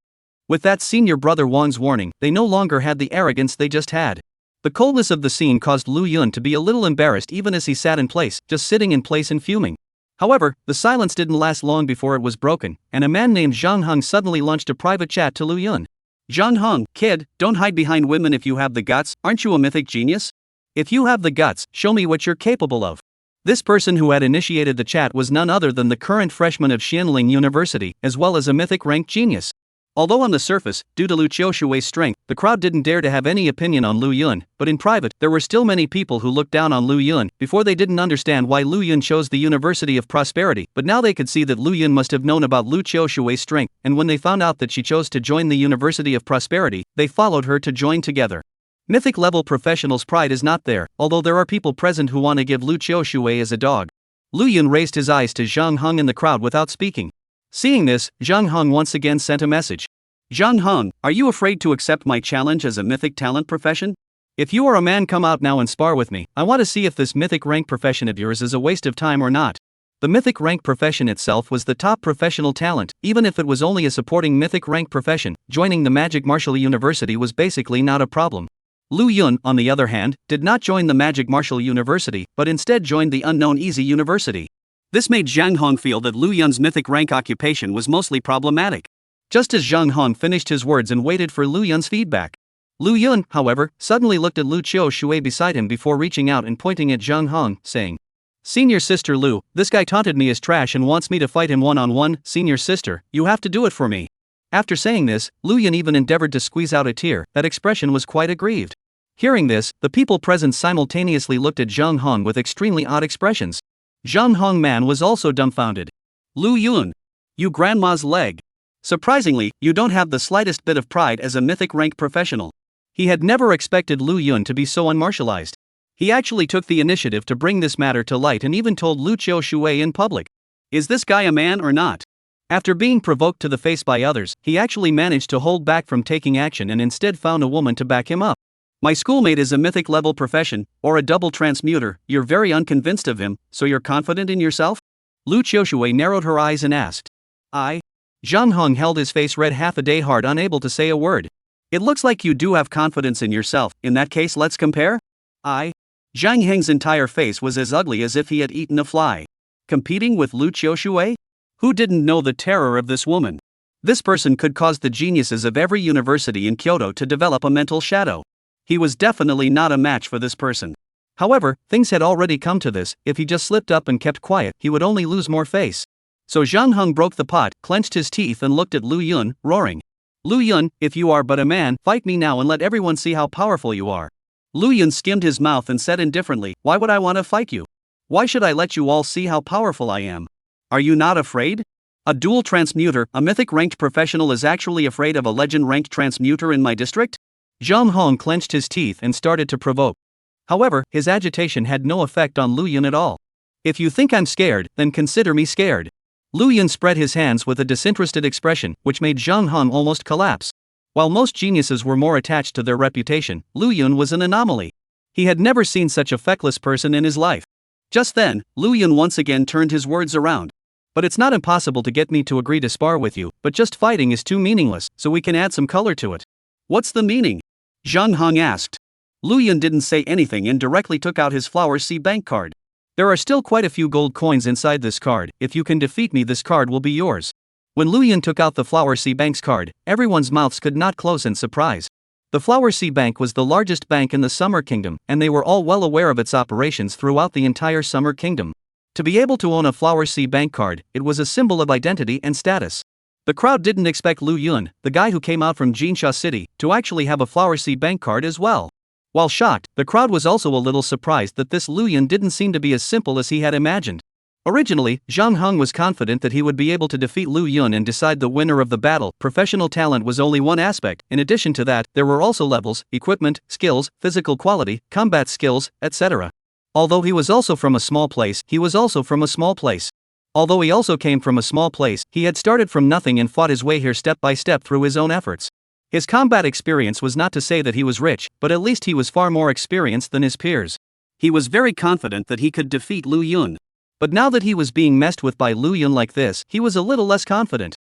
With that senior brother Wang's warning, they no longer had the arrogance they just had. The coldness of the scene caused Lu Yun to be a little embarrassed even as he sat in place, just sitting in place and fuming. However, the silence didn't last long before it was broken, and a man named Zhang Heng suddenly launched a private chat to Lu Yun. Zhang Heng, kid, don't hide behind women if you have the guts. Aren't you a mythic genius? If you have the guts, show me what you're capable of. This person who had initiated the chat was none other than the current freshman of Xianling University, as well as a mythic ranked genius. Although on the surface, due to Lu Qiushui's strength, the crowd didn't dare to have any opinion on Lu Yun, but in private, there were still many people who looked down on Lu Yun. Before they didn't understand why Lu Yun chose the University of Prosperity, but now they could see that Lu Yun must have known about Lu Qiushui's strength, and when they found out that she chose to join the University of Prosperity, they followed her to join together. Mythic level professionals' pride is not there, although there are people present who want to give Lu Qiushui as a dog. Lu Yun raised his eyes to Zhang Heng in the crowd without speaking. Seeing this, Zhang Heng once again sent a message. Zhang Heng, are you afraid to accept my challenge as a mythic talent profession? If you are a man, come out now and spar with me. I want to see if this mythic rank profession of yours is a waste of time or not. The mythic rank profession itself was the top professional talent. Even if it was only a supporting mythic rank profession, joining the Magic Martial University was basically not a problem. Lu Yun, on the other hand, did not join the Magic Martial University, but instead joined the Unknown Easy University. This made Zhang Heng feel that Lu Yun's mythic rank occupation was mostly problematic. Just as Zhang Heng finished his words and waited for Lu Yun's feedback. Lu Yun, however, suddenly looked at Lu Qiushui beside him before reaching out and pointing at Zhang Heng, saying, "Senior sister Lu, this guy taunted me as trash and wants me to fight him one-on-one. Senior sister, you have to do it for me." After saying this, Lu Yun even endeavored to squeeze out a tear. That expression was quite aggrieved. Hearing this, the people present simultaneously looked at Zhang Heng with extremely odd expressions. Zhang Heng man was also dumbfounded. Lu Yun, you grandma's leg. Surprisingly, you don't have the slightest bit of pride as a mythic rank professional. He had never expected Lu Yun to be so unmartialized. He actually took the initiative to bring this matter to light and even told Lu Qiushui in public. Is this guy a man or not? After being provoked to the face by others, he actually managed to hold back from taking action and instead found a woman to back him up. My schoolmate is a mythic level profession, or a double transmuter. You're very unconvinced of him, so you're confident in yourself? Lu Qiushui narrowed her eyes and asked. Zhang Heng held his face red half a day hard, unable to say a word. It looks like you do have confidence in yourself. In that case, let's compare? Zhang Heng's entire face was as ugly as if he had eaten a fly. Competing with Lu Qiushui? Who didn't know the terror of this woman? This person could cause the geniuses of every university in Kyoto to develop a mental shadow. He was definitely not a match for this person. However, things had already come to this. If he just slipped up and kept quiet, he would only lose more face. So Zhang Heng broke the pot, clenched his teeth and looked at Lu Yun, roaring. Lu Yun, if you are but a man, fight me now and let everyone see how powerful you are. Lu Yun skimmed his mouth and said indifferently, why would I want to fight you? Why should I let you all see how powerful I am? Are you not afraid? A dual transmuter, a mythic ranked professional is actually afraid of a legend ranked transmuter in my district? Zhang Heng clenched his teeth and started to provoke. However, his agitation had no effect on Lu Yun at all. If you think I'm scared, then consider me scared. Lu Yun spread his hands with a disinterested expression, which made Zhang Heng almost collapse. While most geniuses were more attached to their reputation, Lu Yun was an anomaly. He had never seen such a feckless person in his life. Just then, Lu Yun once again turned his words around. But it's not impossible to get me to agree to spar with you, but just fighting is too meaningless, so we can add some color to it. What's the meaning? Zhang Heng asked. Lu Yun didn't say anything and directly took out his Flower Sea bank card. There are still quite a few gold coins inside this card. If you can defeat me, this card will be yours. When Lu Yun took out the Flower Sea Bank's card, everyone's mouths could not close in surprise. The Flower Sea Bank was the largest bank in the Summer Kingdom, and they were all well aware of its operations throughout the entire Summer Kingdom. To be able to own a Flower Sea Bank card, it was a symbol of identity and status. The crowd didn't expect Lu Yun, the guy who came out from Jinsha City, to actually have a Flower Sea Bank card as well. While shocked, the crowd was also a little surprised that this Lu Yun didn't seem to be as simple as he had imagined. Originally, Zhang Heng was confident that he would be able to defeat Lu Yun and decide the winner of the battle. Professional talent was only one aspect. In addition to that, there were also levels, equipment, skills, physical quality, combat skills, etc. Although he was also from a small place, Although he also came from a small place, he had started from nothing and fought his way here step by step through his own efforts. His combat experience was not to say that he was rich, but at least he was far more experienced than his peers. He was very confident that he could defeat Lu Yun. But now that he was being messed with by Lu Yun like this, he was a little less confident.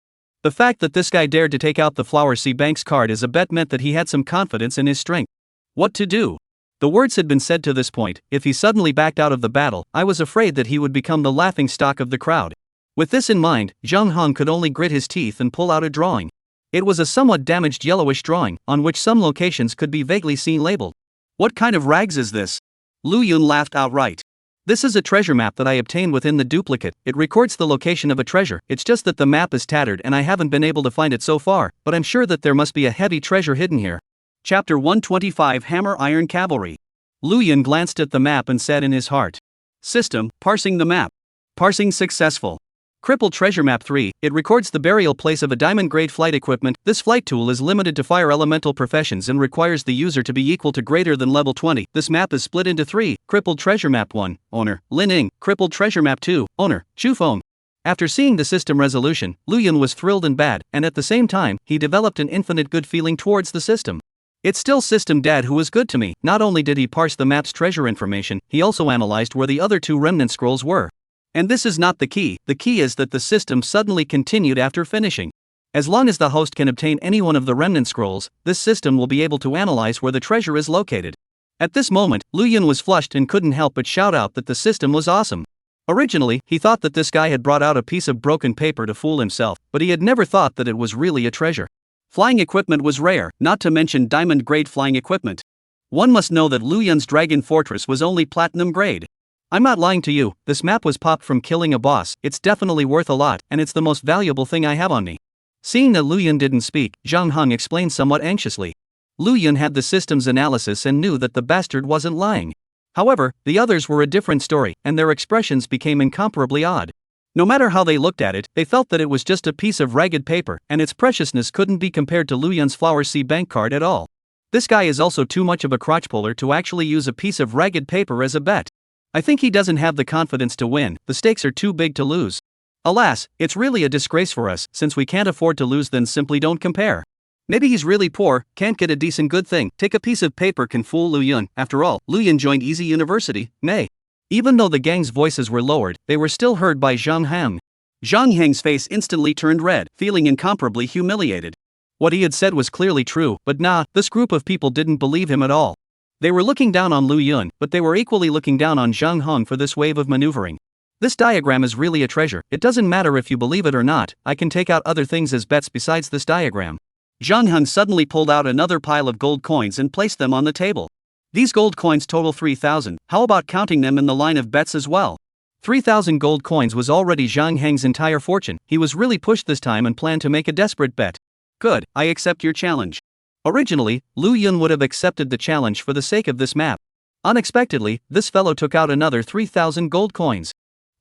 The fact that this guy dared to take out the Flower Sea Bank's card as a bet meant that he had some confidence in his strength. What to do? The words had been said to this point. If he suddenly backed out of the battle, I was afraid that he would become the laughingstock of the crowd. With this in mind, Zhang Heng could only grit his teeth and pull out a drawing. It was a somewhat damaged yellowish drawing, on which some locations could be vaguely seen labeled. What kind of rags is this? Lu Yun laughed outright. This is a treasure map that I obtained within the duplicate. It records the location of a treasure. It's just that the map is tattered and I haven't been able to find it so far, but I'm sure that there must be a heavy treasure hidden here. Chapter 125 Hammer Iron Cavalry. Lu Yun glanced at the map and said in his heart. System, parsing the map. Parsing successful. Crippled Treasure Map 3, it records the burial place of a diamond-grade flight equipment. This flight tool is limited to fire elemental professions and requires the user to be equal to greater than level 20. This map is split into 3, Crippled Treasure Map 1, owner, Lin Ing, Crippled Treasure Map 2, owner, Chu Feng. After seeing the system resolution, Lu Yun was thrilled and bad, and at the same time, he developed an infinite good feeling towards the system. It's still System Dad who was good to me. Not only did he parse the map's treasure information, he also analyzed where the other 2 remnant scrolls were. And this is not the key is that the system suddenly continued after finishing. As long as the host can obtain any one of the remnant scrolls, this system will be able to analyze where the treasure is located. At this moment, Lu Yun was flushed and couldn't help but shout out that the system was awesome. Originally, he thought that this guy had brought out a piece of broken paper to fool himself, but he had never thought that it was really a treasure. Flying equipment was rare, not to mention diamond-grade flying equipment. One must know that Lu Yun's Dragon Fortress was only platinum grade. I'm not lying to you, this map was popped from killing a boss. It's definitely worth a lot, and it's the most valuable thing I have on me. Seeing that Lu Yun didn't speak, Zhang Heng explained somewhat anxiously. Lu Yun had the system's analysis and knew that the bastard wasn't lying. However, the others were a different story, and their expressions became incomparably odd. No matter how they looked at it, they felt that it was just a piece of ragged paper, and its preciousness couldn't be compared to Lu Yun's Flower Sea Bank card at all. This guy is also too much of a crotchpuller to actually use a piece of ragged paper as a bet. I think he doesn't have the confidence to win. The stakes are too big to lose. Alas, it's really a disgrace for us. Since we can't afford to lose, then simply don't compare. Maybe he's really poor, can't get a decent good thing. Take a piece of paper can fool Lu Yun. After all, Lu Yun joined Easy University, nay. Even though the gang's voices were lowered, they were still heard by Zhang Heng. Zhang Heng's face instantly turned red, feeling incomparably humiliated. What he had said was clearly true, but nah, this group of people didn't believe him at all. They were looking down on Lu Yun, but they were equally looking down on Zhang Hong for this wave of maneuvering. This diagram is really a treasure. It doesn't matter if you believe it or not, I can take out other things as bets besides this diagram. Zhang Hong suddenly pulled out another pile of gold coins and placed them on the table. These gold coins total 3,000, how about counting them in the line of bets as well? 3,000 gold coins was already Zhang Heng's entire fortune. He was really pushed this time and planned to make a desperate bet. Good, I accept your challenge. Originally, Lu Yun would have accepted the challenge for the sake of this map. Unexpectedly, this fellow took out another 3,000 gold coins.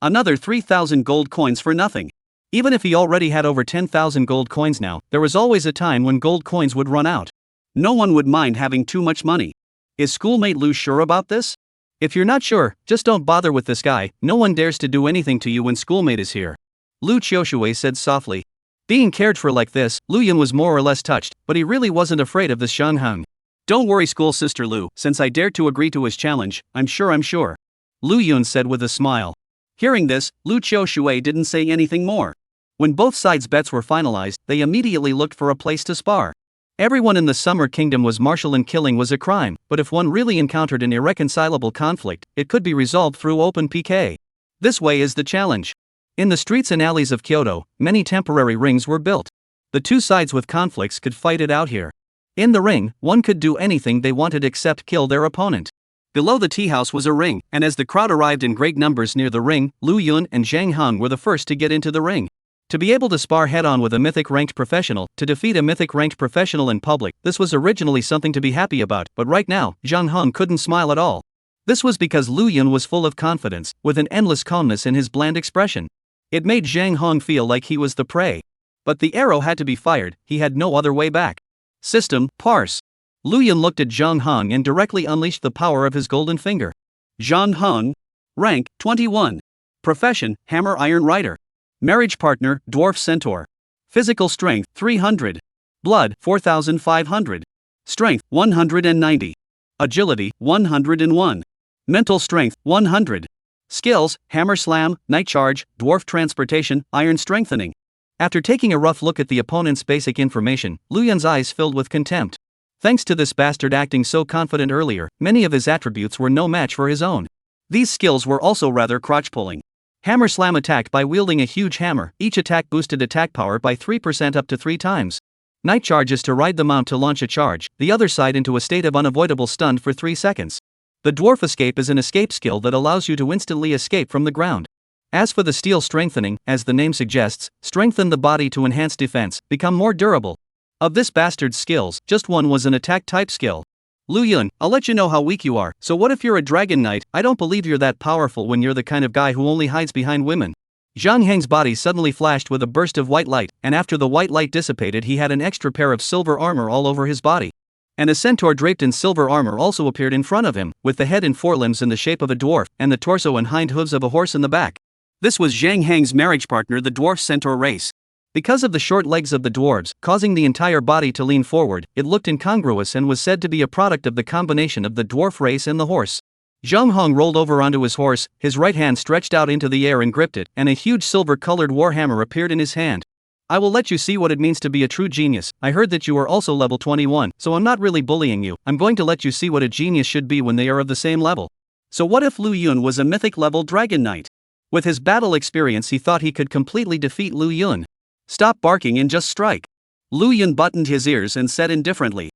Another 3,000 gold coins for nothing. Even if he already had over 10,000 gold coins now, there was always a time when gold coins would run out. No one would mind having too much money. Is schoolmate Lu sure about this? If you're not sure, just don't bother with this guy. No one dares to do anything to you when schoolmate is here. Lu Qiushui said softly. Being cared for like this, Lu Yun was more or less touched, but he really wasn't afraid of this Zhang Hong. Don't worry, school sister Lu, since I dared to agree to his challenge, I'm sure. Lu Yun said with a smile. Hearing this, Lu Qiushui didn't say anything more. When both sides' bets were finalized, they immediately looked for a place to spar. Everyone in the Summer Kingdom was martial and killing was a crime, but if one really encountered an irreconcilable conflict, it could be resolved through open PK. This way is the challenge. In the streets and alleys of Kyoto, many temporary rings were built. The two sides with conflicts could fight it out here. In the ring, one could do anything they wanted except kill their opponent. Below the tea house was a ring, and as the crowd arrived in great numbers near the ring, Lu Yun and Zhang Hong were the first to get into the ring. To be able to spar head-on with a mythic-ranked professional, to defeat a mythic-ranked professional in public, this was originally something to be happy about, but right now, Zhang Hong couldn't smile at all. This was because Lu Yun was full of confidence, with an endless calmness in his bland expression. It made Zhang Hong feel like he was the prey. But the arrow had to be fired, he had no other way back. System, parse. Lu Yun looked at Zhang Hong and directly unleashed the power of his golden finger. Zhang Hong. Rank, 21. Profession, hammer iron writer. Marriage partner, dwarf centaur. Physical strength, 300. Blood, 4,500. Strength, 190. Agility, 101. Mental strength, 100. Skills, hammer slam, night charge, dwarf transportation, iron strengthening. After taking a rough look at the opponent's basic information, Lu Yun's eyes filled with contempt. Thanks to this bastard acting so confident earlier, many of his attributes were no match for his own. These skills were also rather crotch-pulling. Hammer slam attacked by wielding a huge hammer, each attack boosted attack power by 3% up to 3 times. Night charge is to ride the mount to launch a charge, the other side into a state of unavoidable stun for 3 seconds. The dwarf escape is an escape skill that allows you to instantly escape from the ground. As for the steel strengthening, as the name suggests, strengthen the body to enhance defense, become more durable. Of this bastard's skills, just one was an attack type skill. Lu Yun, I'll let you know how weak you are, so what if you're a dragon knight? I don't believe you're that powerful when you're the kind of guy who only hides behind women. Zhang Heng's body suddenly flashed with a burst of white light, and after the white light dissipated he had an extra pair of silver armor all over his body. And a centaur draped in silver armor also appeared in front of him, with the head and forelimbs in the shape of a dwarf, and the torso and hind hooves of a horse in the back. This was Zhang Heng's marriage partner, the dwarf centaur race. Because of the short legs of the dwarves, causing the entire body to lean forward, it looked incongruous and was said to be a product of the combination of the dwarf race and the horse. Zhang Hong rolled over onto his horse, his right hand stretched out into the air and gripped it, and a huge silver-colored warhammer appeared in his hand. I will let you see what it means to be a true genius. I heard that you are also level 21, so I'm not really bullying you, I'm going to let you see what a genius should be when they are of the same level. So what if Lu Yun was a mythic level dragon knight? With his battle experience he thought he could completely defeat Lu Yun. Stop barking and just strike. Lu Yun buttoned his ears and said indifferently.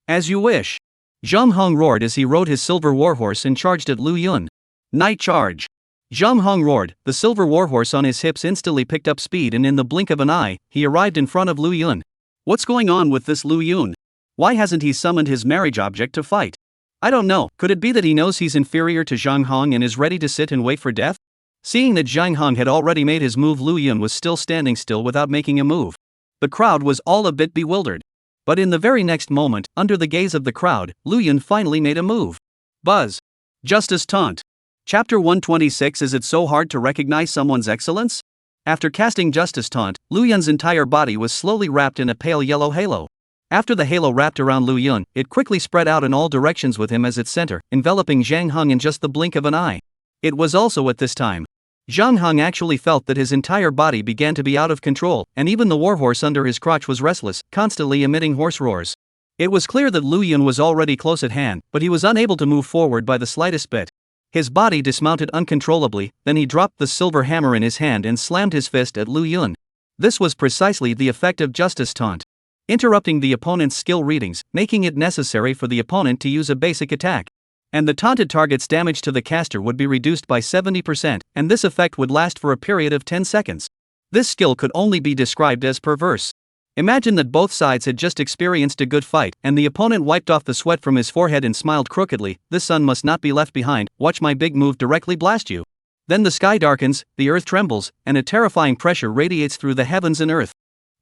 As you wish. Zhang Hong roared as he rode his silver warhorse and charged at Lu Yun. Night charge. Zhang Hong roared, the silver warhorse on his hips instantly picked up speed and in the blink of an eye, he arrived in front of Lu Yun. What's going on with this Lu Yun? Why hasn't he summoned his marriage object to fight? I don't know, could it be that he knows he's inferior to Zhang Hong and is ready to sit and wait for death? Seeing that Zhang Hong had already made his move, Lu Yun was still standing still without making a move. The crowd was all a bit bewildered. But in the very next moment, under the gaze of the crowd, Lu Yun finally made a move. Buzz. Justice Taunt. Chapter 126. Is it so hard to recognize someone's excellence? After casting Justice Taunt, Lu Yun's entire body was slowly wrapped in a pale yellow halo. After the halo wrapped around Lu Yun, it quickly spread out in all directions with him as its center, enveloping Zhang Hong in just the blink of an eye. It was also at this time Zhang Heng actually felt that his entire body began to be out of control, and even the warhorse under his crotch was restless, constantly emitting hoarse roars. It was clear that Lu Yun was already close at hand, but he was unable to move forward by the slightest bit. His body dismounted uncontrollably, then he dropped the silver hammer in his hand and slammed his fist at Lu Yun. This was precisely the effective justice taunt, interrupting the opponent's skill readings, making it necessary for the opponent to use a basic attack. And the taunted target's damage to the caster would be reduced by 70%, and this effect would last for a period of 10 seconds. This skill could only be described as perverse. Imagine that both sides had just experienced a good fight, and the opponent wiped off the sweat from his forehead and smiled crookedly. "This son must not be left behind, watch my big move directly blast you." Then the sky darkens, the earth trembles, and a terrifying pressure radiates through the heavens and earth.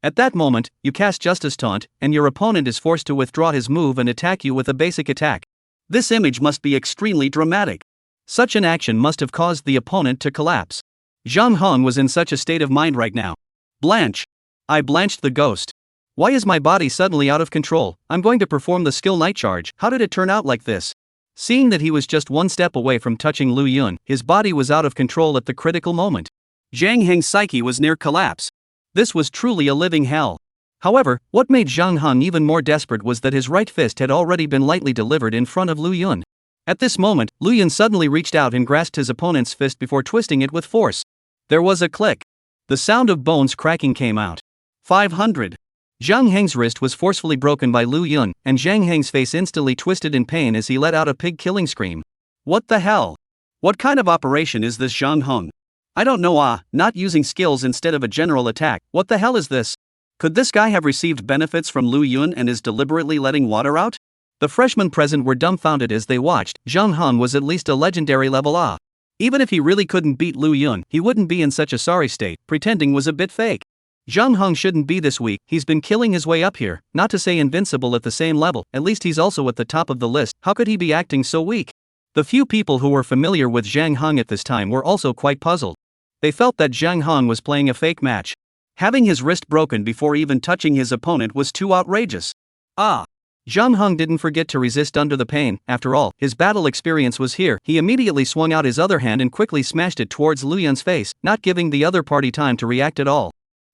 At that moment, you cast Justice Taunt, and your opponent is forced to withdraw his move and attack you with a basic attack. This image must be extremely dramatic. Such an action must have caused the opponent to collapse. Zhang Heng was in such a state of mind right now. Blanch. I blanched the ghost. Why is my body suddenly out of control? I'm going to perform the skill night charge. How did it turn out like this? Seeing that he was just one step away from touching Lu Yun, his body was out of control at the critical moment. Zhang Heng's psyche was near collapse. This was truly a living hell. However, what made Zhang Heng even more desperate was that his right fist had already been lightly delivered in front of Lu Yun. At this moment, Lu Yun suddenly reached out and grasped his opponent's fist before twisting it with force. There was a click. The sound of bones cracking came out. 500. Zhang Heng's wrist was forcefully broken by Lu Yun, and Zhang Heng's face instantly twisted in pain as he let out a pig-killing scream. What the hell? What kind of operation is this, Zhang Heng? I don't know, not using skills instead of a general attack. What the hell is this? Could this guy have received benefits from Lu Yun and is deliberately letting water out? The freshmen present were dumbfounded as they watched. Zhang Heng was at least a legendary level. Even if he really couldn't beat Lu Yun, he wouldn't be in such a sorry state. Pretending was a bit fake. Zhang Heng shouldn't be this weak. He's been killing his way up here, not to say invincible at the same level, at least he's also at the top of the list. How could he be acting so weak? The few people who were familiar with Zhang Heng at this time were also quite puzzled. They felt that Zhang Heng was playing a fake match. Having his wrist broken before even touching his opponent was too outrageous. Zhang Heng didn't forget to resist under the pain. After all, his battle experience was here. He immediately swung out his other hand and quickly smashed it towards Lu Yun's face, not giving the other party time to react at all.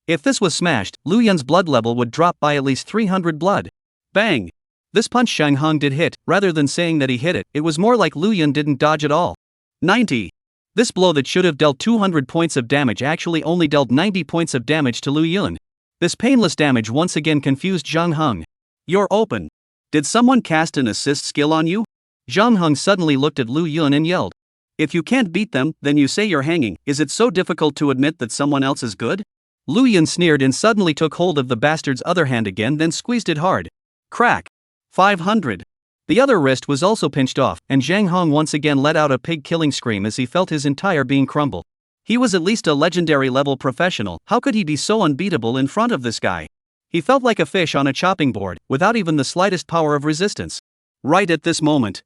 If this was smashed, Lu Yun's blood level would drop by at least 300 blood. Bang! This punch Zhang Heng did hit. Rather than saying that he hit it, it was more like Lu Yun didn't dodge at all. 90. This blow that should have dealt 200 points of damage actually only dealt 90 points of damage to Lu Yun. This painless damage once again confused Zhang Heng. You're open. Did someone cast an assist skill on you? Zhang Heng suddenly looked at Lu Yun and yelled. If you can't beat them, then you say you're hanging. Is it so difficult to admit that someone else is good? Lu Yun sneered and suddenly took hold of the bastard's other hand again, then squeezed it hard. Crack. 500. The other wrist was also pinched off, and Zhang Heng once again let out a pig-killing scream as he felt his entire being crumble. He was at least a legendary level professional. How could he be so unbeatable in front of this guy? He felt like a fish on a chopping board, without even the slightest power of resistance. Right at this moment,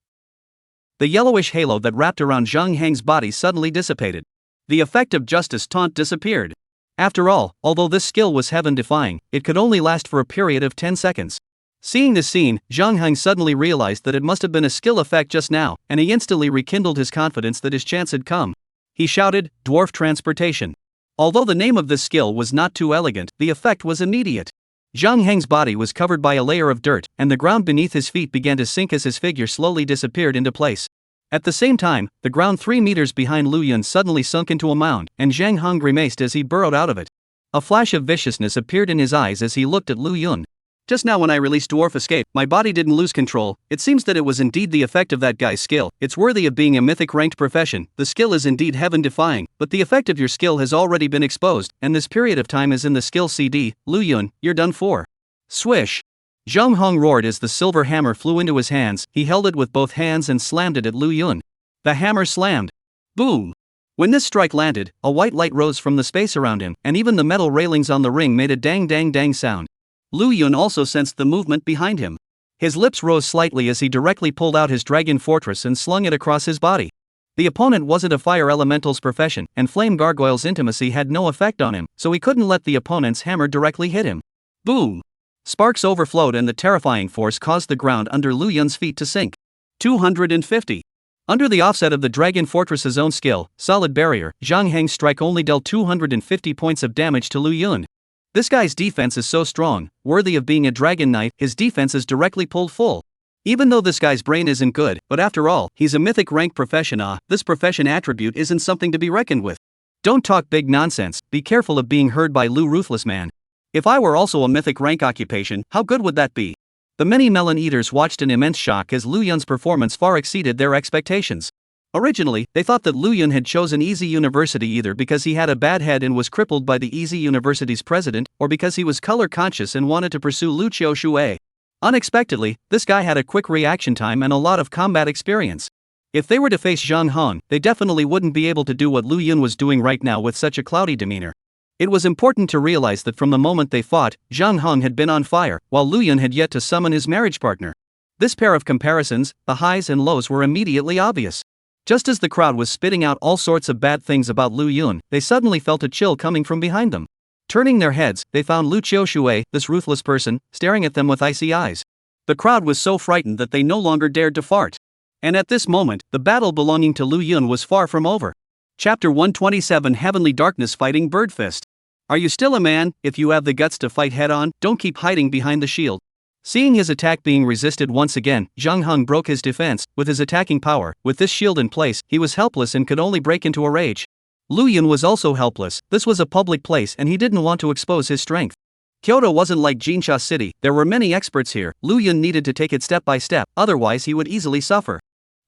the yellowish halo that wrapped around Zhang Heng's body suddenly dissipated. The effect of Justice Taunt disappeared. After all, although this skill was heaven-defying, it could only last for a period of 10 seconds. Seeing this scene, Zhang Heng suddenly realized that it must have been a skill effect just now, and he instantly rekindled his confidence that his chance had come. He shouted, "Dwarf Transportation." Although the name of this skill was not too elegant, the effect was immediate. Zhang Heng's body was covered by a layer of dirt, and the ground beneath his feet began to sink as his figure slowly disappeared into place. At the same time, the ground 3 meters behind Lu Yun suddenly sunk into a mound, and Zhang Heng grimaced as he burrowed out of it. A flash of viciousness appeared in his eyes as he looked at Lu Yun. Just now when I released Dwarf Escape, my body didn't lose control. It seems that it was indeed the effect of that guy's skill. It's worthy of being a mythic ranked profession. The skill is indeed heaven-defying, but the effect of your skill has already been exposed, and this period of time is in the skill CD. Lu Yun, you're done for. Swish! Zhang Heng roared as the silver hammer flew into his hands. He held it with both hands and slammed it at Lu Yun. The hammer slammed. Boom! When this strike landed, a white light rose from the space around him, and even the metal railings on the ring made a dang dang dang sound. Lu Yun also sensed the movement behind him. His lips rose slightly as he directly pulled out his dragon fortress and slung it across his body. The opponent wasn't a fire elemental's profession, and Flame Gargoyle's intimacy had no effect on him, so he couldn't let the opponent's hammer directly hit him. Boom! Sparks overflowed and the terrifying force caused the ground under Lu Yun's feet to sink. 250. Under the offset of the Dragon Fortress's own skill, Solid Barrier, Zhang Heng's strike only dealt 250 points of damage to Lu Yun. This guy's defense is so strong, worthy of being a Dragon Knight, his defense is directly pulled full. Even though this guy's brain isn't good, but after all, he's a mythic rank profession. This profession attribute isn't something to be reckoned with. Don't talk big nonsense, be careful of being heard by Lu Ruthless Man. If I were also a mythic rank occupation, how good would that be? The many melon eaters watched in immense shock as Lu Yun's performance far exceeded their expectations. Originally, they thought that Lu Yun had chosen Easy University either because he had a bad head and was crippled by the Easy University's president, or because he was color conscious and wanted to pursue Lu Qiushui. Unexpectedly, this guy had a quick reaction time and a lot of combat experience. If they were to face Zhang Hong, they definitely wouldn't be able to do what Lu Yun was doing right now with such a cloudy demeanor. It was important to realize that from the moment they fought, Zhang Hong had been on fire, while Lu Yun had yet to summon his marriage partner. This pair of comparisons, the highs and lows, were immediately obvious. Just as the crowd was spitting out all sorts of bad things about Lu Yun, they suddenly felt a chill coming from behind them. Turning their heads, they found Lu Qiushui, this ruthless person, staring at them with icy eyes. The crowd was so frightened that they no longer dared to fart. And at this moment, the battle belonging to Lu Yun was far from over. Chapter 127 Heavenly Darkness Fighting Birdfist. Are you still a man? If you have the guts to fight head-on, don't keep hiding behind the shield. Seeing his attack being resisted once again, Zhang Hong broke his defense. With his attacking power, with this shield in place, he was helpless and could only break into a rage. Lu Yun was also helpless. This was a public place and he didn't want to expose his strength. Kyoto wasn't like Jinsha City, there were many experts here. Lu Yun needed to take it step by step, otherwise he would easily suffer.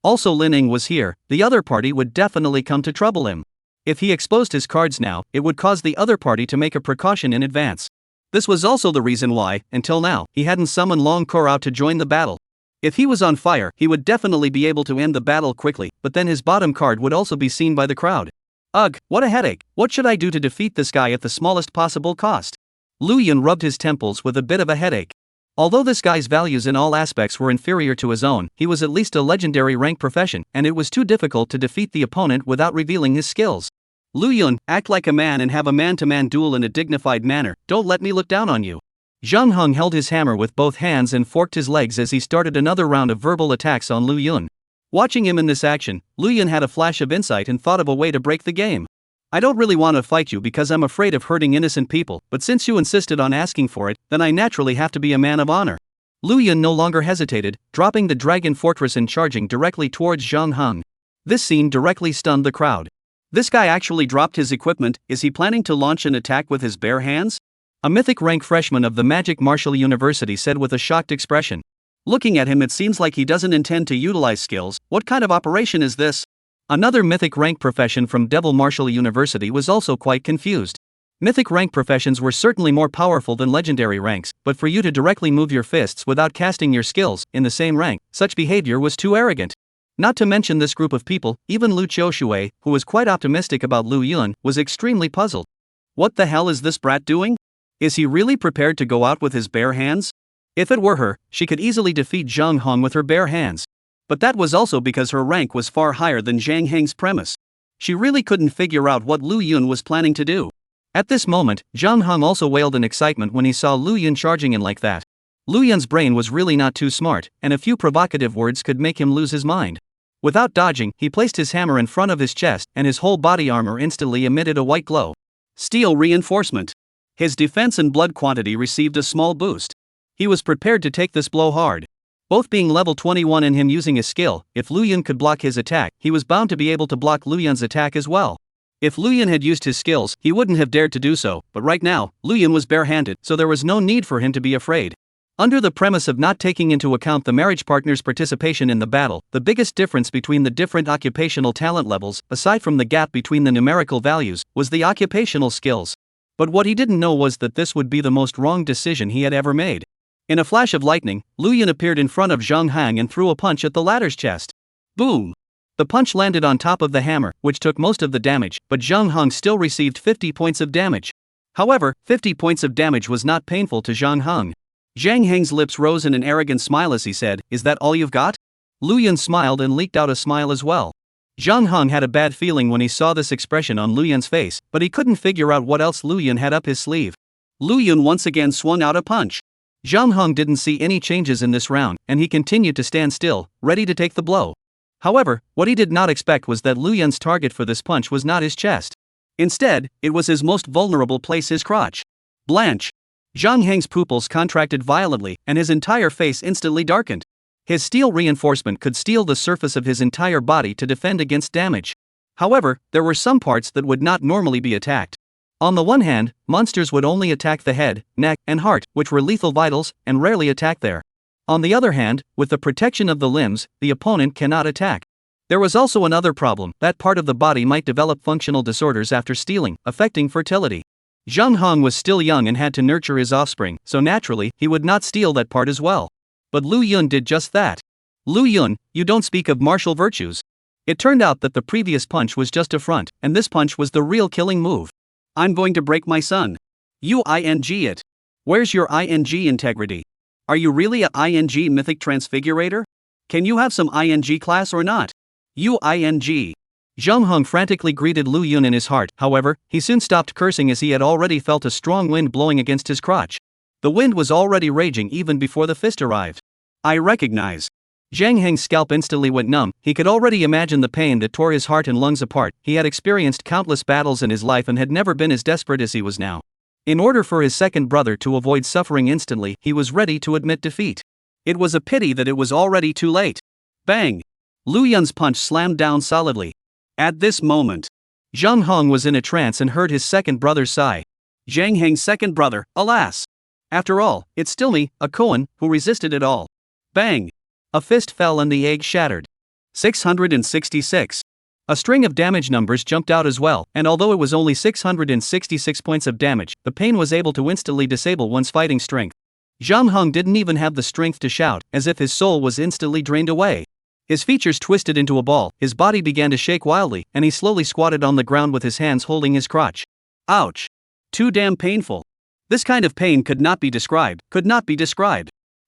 Also Lin Ying was here, the other party would definitely come to trouble him. If he exposed his cards now, it would cause the other party to make a precaution in advance. This was also the reason why, until now, he hadn't summoned Long Kor out to join the battle. If he was on fire, he would definitely be able to end the battle quickly, but then his bottom card would also be seen by the crowd. Ugh, what a headache. What should I do to defeat this guy at the smallest possible cost? Lu Yun rubbed his temples with a bit of a headache. Although this guy's values in all aspects were inferior to his own, he was at least a legendary rank profession, and it was too difficult to defeat the opponent without revealing his skills. Lu Yun, act like a man and have a man-to-man duel in a dignified manner, don't let me look down on you. Zhang Hong held his hammer with both hands and forked his legs as he started another round of verbal attacks on Lu Yun. Watching him in this action, Lu Yun had a flash of insight and thought of a way to break the game. I don't really want to fight you because I'm afraid of hurting innocent people, but since you insisted on asking for it, then I naturally have to be a man of honor. Lu Yun no longer hesitated, dropping the Dragon Fortress and charging directly towards Zhang Hong. This scene directly stunned the crowd. This guy actually dropped his equipment. Is he planning to launch an attack with his bare hands? A mythic rank freshman of the Magic Martial University said with a shocked expression. Looking at him, it seems like he doesn't intend to utilize skills. What kind of operation is this? Another mythic rank profession from Devil Martial University was also quite confused. Mythic rank professions were certainly more powerful than legendary ranks, but for you to directly move your fists without casting your skills in the same rank, such behavior was too arrogant. Not to mention this group of people, even Lu Qiushui, who was quite optimistic about Lu Yun, was extremely puzzled. What the hell is this brat doing? Is he really prepared to go out with his bare hands? If it were her, she could easily defeat Zhang Hong with her bare hands. But that was also because her rank was far higher than Zhang Heng's premise. She really couldn't figure out what Lu Yun was planning to do. At this moment, Zhang Hong also wailed in excitement when he saw Lu Yun charging in like that. Lu Yun's brain was really not too smart, and a few provocative words could make him lose his mind. Without dodging, he placed his hammer in front of his chest, and his whole body armor instantly emitted a white glow. Steel reinforcement. His defense and blood quantity received a small boost. He was prepared to take this blow hard. Both being level 21 and him using his skill, if Lu Yun could block his attack, he was bound to be able to block Lu Yun's attack as well. If Lu Yun had used his skills, he wouldn't have dared to do so, but right now, Lu Yun was barehanded, so there was no need for him to be afraid. Under the premise of not taking into account the marriage partner's participation in the battle, the biggest difference between the different occupational talent levels, aside from the gap between the numerical values, was the occupational skills. But what he didn't know was that this would be the most wrong decision he had ever made. In a flash of lightning, Lu Yun appeared in front of Zhang Hong and threw a punch at the latter's chest. Boom! The punch landed on top of the hammer, which took most of the damage, but Zhang Hong still received 50 points of damage. However, 50 points of damage was not painful to Zhang Hong. Zhang Heng's lips rose in an arrogant smile as he said, "Is that all you've got?" Lu Yun smiled and leaked out a smile as well. Zhang Hong had a bad feeling when he saw this expression on Lu Yun's face, but he couldn't figure out what else Lu Yun had up his sleeve. Lu Yun once again swung out a punch. Zhang Hong didn't see any changes in this round, and he continued to stand still, ready to take the blow. However, what he did not expect was that Lu Yun's target for this punch was not his chest. Instead, it was his most vulnerable place, his crotch. Blanche. Zhang Heng's pupils contracted violently, and his entire face instantly darkened. His steel reinforcement could steel the surface of his entire body to defend against damage. However, there were some parts that would not normally be attacked. On the one hand, monsters would only attack the head, neck, and heart, which were lethal vitals, and rarely attack there. On the other hand, with the protection of the limbs, the opponent cannot attack. There was also another problem: that part of the body might develop functional disorders after stealing, affecting fertility. Zhang Hong was still young and had to nurture his offspring, so naturally, he would not steal that part as well. But Lu Yun did just that. Lu Yun, you don't speak of martial virtues. It turned out that the previous punch was just a front, and this punch was the real killing move. I'm going to break my son. You ing it. Where's your ing integrity? Are you really a ing mythic transfigurator? Can you have some ing class or not? You ing. Zhang Hong frantically greeted Lu Yun in his heart. However, he soon stopped cursing as he had already felt a strong wind blowing against his crotch. The wind was already raging even before the fist arrived. I recognize. Zhang Heng's scalp instantly went numb. He could already imagine the pain that tore his heart and lungs apart. He had experienced countless battles in his life and had never been as desperate as he was now. In order for his second brother to avoid suffering instantly, he was ready to admit defeat. It was a pity that it was already too late. Bang! Lu Yun's punch slammed down solidly. At this moment, Zhang Hong was in a trance and heard his second brother sigh. Zhang Heng's second brother, alas! After all, it's still me, a Koan, who resisted it all. Bang! A fist fell and the egg shattered. 666. A string of damage numbers jumped out as well, and although it was only 666 points of damage, the pain was able to instantly disable one's fighting strength. Zhang Hong didn't even have the strength to shout, as if his soul was instantly drained away. His features twisted into a ball, his body began to shake wildly, and he slowly squatted on the ground with his hands holding his crotch. Ouch! Too damn painful. This kind of pain could not be described.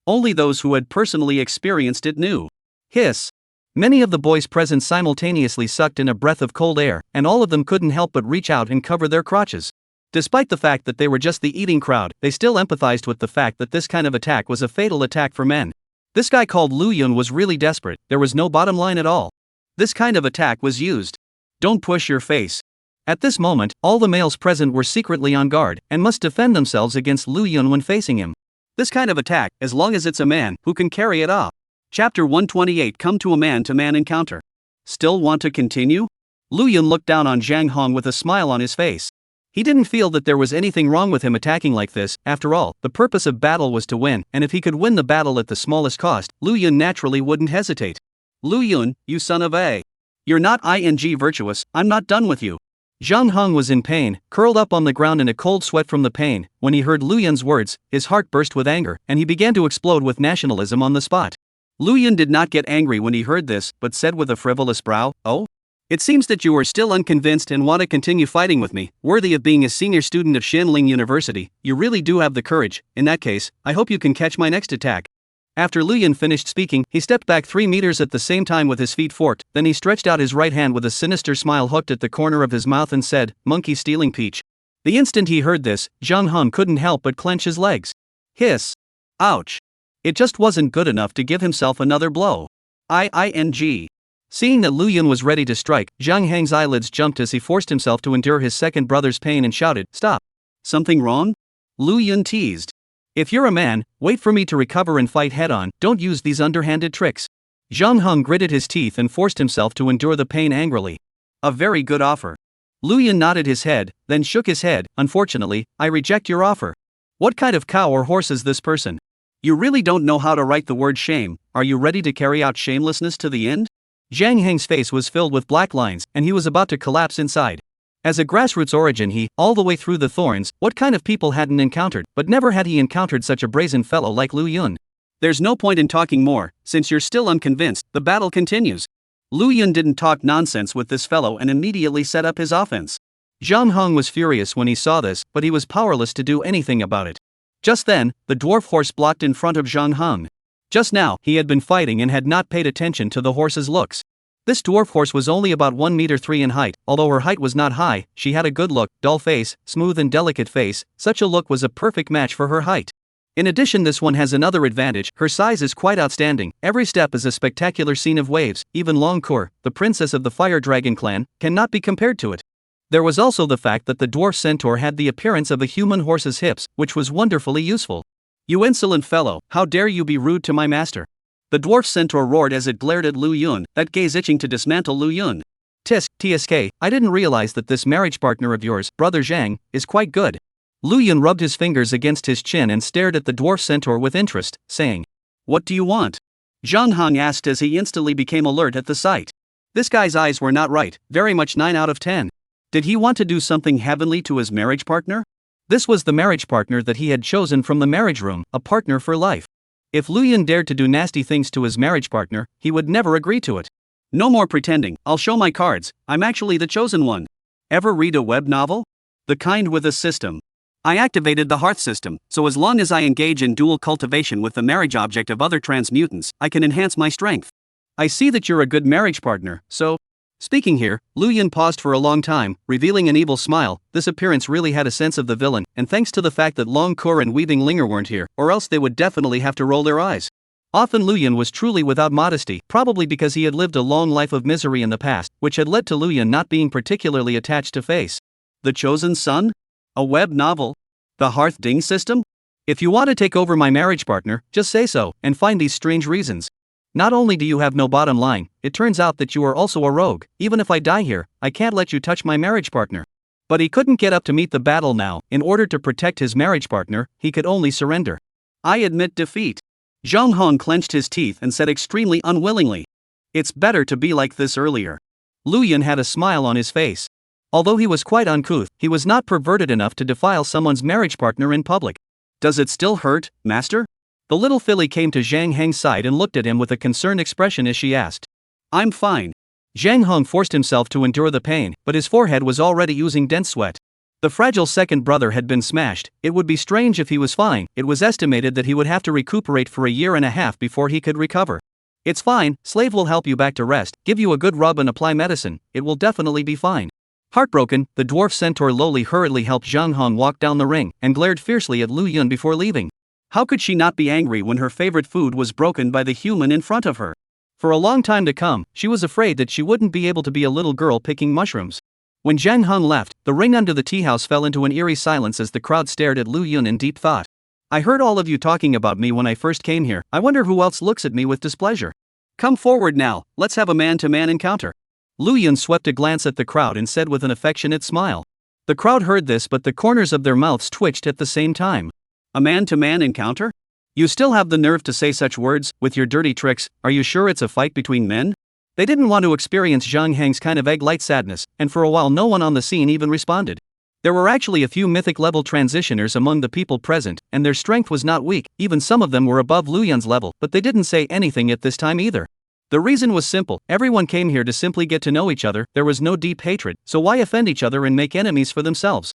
Only those who had personally experienced it knew. Hiss. Many of the boys present simultaneously sucked in a breath of cold air, and all of them couldn't help but reach out and cover their crotches. Despite the fact that they were just the eating crowd, they still empathized with the fact that this kind of attack was a fatal attack for men. This guy called Lu Yun was really desperate. There was no bottom line at all. This kind of attack was used. Don't push your face. At this moment, all the males present were secretly on guard, and must defend themselves against Lu Yun when facing him. This kind of attack, as long as it's a man, who can carry it off. Chapter 128. Come to a man-to-man encounter. Still want to continue? Lu Yun looked down on Zhang Hong with a smile on his face. He didn't feel that there was anything wrong with him attacking like this. After all, the purpose of battle was to win, and if he could win the battle at the smallest cost, Lu Yun naturally wouldn't hesitate. Lu Yun, you son of a. You're not ing virtuous, I'm not done with you. Zhang Hong was in pain, curled up on the ground in a cold sweat from the pain. When he heard Lu Yun's words, his heart burst with anger, and he began to explode with nationalism on the spot. Lu Yun did not get angry when he heard this, but said with a frivolous brow, "Oh? It seems that you are still unconvinced and want to continue fighting with me, worthy of being a senior student of Shinling University. You really do have the courage. In that case, I hope you can catch my next attack." After Lu Yun finished speaking, he stepped back 3 meters at the same time with his feet forked, then he stretched out his right hand with a sinister smile hooked at the corner of his mouth and said, "Monkey stealing peach." The instant he heard this, Zhang Hong couldn't help but clench his legs. Hiss. Ouch. It just wasn't good enough to give himself another blow. Ing. Seeing that Lu Yun was ready to strike, Zhang Heng's eyelids jumped as he forced himself to endure his second brother's pain and shouted, "Stop. Something wrong?" Lu Yun teased. "If you're a man, wait for me to recover and fight head-on, don't use these underhanded tricks." Zhang Hong gritted his teeth and forced himself to endure the pain angrily. "A very good offer." Lu Yun nodded his head, then shook his head. "Unfortunately, I reject your offer." What kind of cow or horse is this person? You really don't know how to write the word shame. Are you ready to carry out shamelessness to the end? Zhang Heng's face was filled with black lines, and he was about to collapse inside. As a grassroots origin, he, all the way through the thorns, what kind of people hadn't encountered, but never had he encountered such a brazen fellow like Lu Yun. There's no point in talking more, since you're still unconvinced, the battle continues. Lu Yun didn't talk nonsense with this fellow and immediately set up his offense. Zhang Hong was furious when he saw this, but he was powerless to do anything about it. Just then, the dwarf horse blocked in front of Zhang Hong. Just now, he had been fighting and had not paid attention to the horse's looks. This dwarf horse was only about 1 meter 3 in height. Although her height was not high, she had a good look, dull face, smooth and delicate face. Such a look was a perfect match for her height. In addition, this one has another advantage: her size is quite outstanding. Every step is a spectacular scene of waves. Even Longcore, the princess of the Fire Dragon clan, cannot be compared to it. There was also the fact that the dwarf centaur had the appearance of a human horse's hips, which was wonderfully useful. "You insolent fellow, how dare you be rude to my master?" The dwarf centaur roared as it glared at Lu Yun, that gaze itching to dismantle Lu Yun. "TSK, I didn't realize that this marriage partner of yours, Brother Zhang, is quite good." Lu Yun rubbed his fingers against his chin and stared at the dwarf centaur with interest, saying, "What do you want?" Zhang Hong asked as he instantly became alert at the sight. This guy's eyes were not right, very much 9 out of 10. Did he want to do something heavenly to his marriage partner? This was the marriage partner that he had chosen from the marriage room, a partner for life. If Lu Yun dared to do nasty things to his marriage partner, he would never agree to it. "No more pretending, I'll show my cards, I'm actually the chosen one." Ever read a web novel? The kind with a system. I activated the hearth system, so as long as I engage in dual cultivation with the marriage object of other transmutants, I can enhance my strength. I see that you're a good marriage partner, so... Speaking here, Lu Yun paused for a long time, revealing an evil smile. This appearance really had a sense of the villain, and thanks to the fact that Longcore and Weaving Linger weren't here, or else they would definitely have to roll their eyes. Often Lu Yun was truly without modesty, probably because he had lived a long life of misery in the past, which had led to Lu Yun not being particularly attached to face. The Chosen Son? A web novel? The Hearth Ding system? If you want to take over my marriage partner, just say so, and find these strange reasons. Not only do you have no bottom line, it turns out that you are also a rogue. Even if I die here, I can't let you touch my marriage partner. But he couldn't get up to meet the battle now. In order to protect his marriage partner, he could only surrender. "I admit defeat." Zhang Hong clenched his teeth and said extremely unwillingly, "It's better to be like this earlier." Lu Yun had a smile on his face. Although he was quite uncouth, he was not perverted enough to defile someone's marriage partner in public. "Does it still hurt, master?" The little filly came to Zhang Heng's side and looked at him with a concerned expression as she asked. "I'm fine." Zhang Hong forced himself to endure the pain, but his forehead was already oozing dense sweat. The fragile second brother had been smashed. It would be strange if he was fine. It was estimated that he would have to recuperate for 1.5 years before he could recover. "It's fine, Slave will help you back to rest, give you a good rub and apply medicine. It will definitely be fine." Heartbroken, the dwarf centaur Loli hurriedly helped Zhang Hong walk down the ring and glared fiercely at Lu Yun before leaving. How could she not be angry when her favorite food was broken by the human in front of her? For a long time to come, she was afraid that she wouldn't be able to be a little girl picking mushrooms. When Zhang Hong left, the ring under the tea house fell into an eerie silence as the crowd stared at Lu Yun in deep thought. "I heard all of you talking about me when I first came here. I wonder who else looks at me with displeasure. Come forward now, let's have a man-to-man encounter." Lu Yun swept a glance at the crowd and said with an affectionate smile. The crowd heard this, but the corners of their mouths twitched at the same time. "A man-to-man encounter? You still have the nerve to say such words, with your dirty tricks? Are you sure it's a fight between men?" They didn't want to experience Zhang Heng's kind of egg-light sadness, and for a while no one on the scene even responded. There were actually a few mythic-level transitioners among the people present, and their strength was not weak. Even some of them were above Lu Yun's level, but they didn't say anything at this time either. The reason was simple: everyone came here to simply get to know each other. There was no deep hatred, so why offend each other and make enemies for themselves?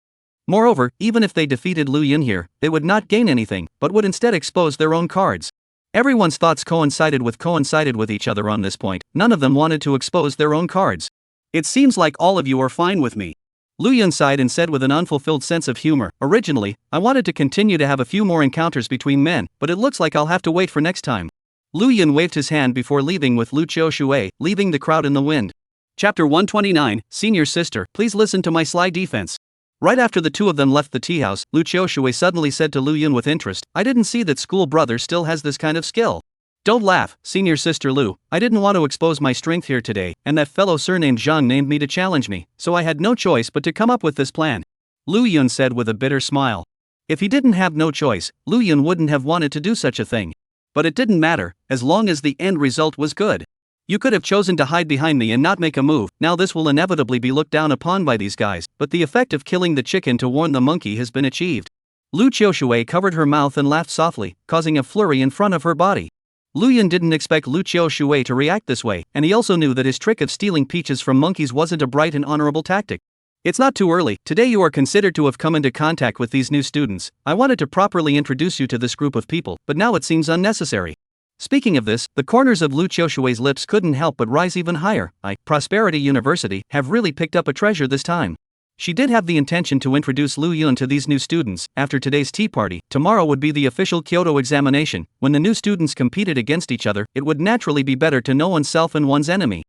Moreover, even if they defeated Lu Yun here, they would not gain anything, but would instead expose their own cards. Everyone's thoughts coincided with each other on this point. None of them wanted to expose their own cards. "It seems like all of you are fine with me." Lu Yun sighed and said with an unfulfilled sense of humor, "Originally, I wanted to continue to have a few more encounters between men, but it looks like I'll have to wait for next time." Lu Yun waved his hand before leaving with Lu Qiushui, leaving the crowd in the wind. Chapter 129, Senior Sister, please listen to my sly defense. Right after the two of them left the tea house, Lu Qiushui suddenly said to Lu Yun with interest, "I didn't see that school brother still has this kind of skill." "Don't laugh, Senior Sister Lu. I didn't want to expose my strength here today, and that fellow surnamed Zhang named me to challenge me, so I had no choice but to come up with this plan," Lu Yun said with a bitter smile. If he didn't have no choice, Lu Yun wouldn't have wanted to do such a thing. But it didn't matter, as long as the end result was good. "You could have chosen to hide behind me and not make a move. Now this will inevitably be looked down upon by these guys, but the effect of killing the chicken to warn the monkey has been achieved." Lu Qiushui covered her mouth and laughed softly, causing a flurry in front of her body. Lu Yun didn't expect Lu Qiushui to react this way, and he also knew that his trick of stealing peaches from monkeys wasn't a bright and honorable tactic. "It's not too early. Today you are considered to have come into contact with these new students. I wanted to properly introduce you to this group of people, but now it seems unnecessary." Speaking of this, the corners of Lu Qiushui's lips couldn't help but rise even higher. Prosperity University have really picked up a treasure this time. She did have the intention to introduce Lu Yun to these new students. After today's tea party, tomorrow would be the official Kyoto examination. When the new students competed against each other, it would naturally be better to know oneself and one's enemy.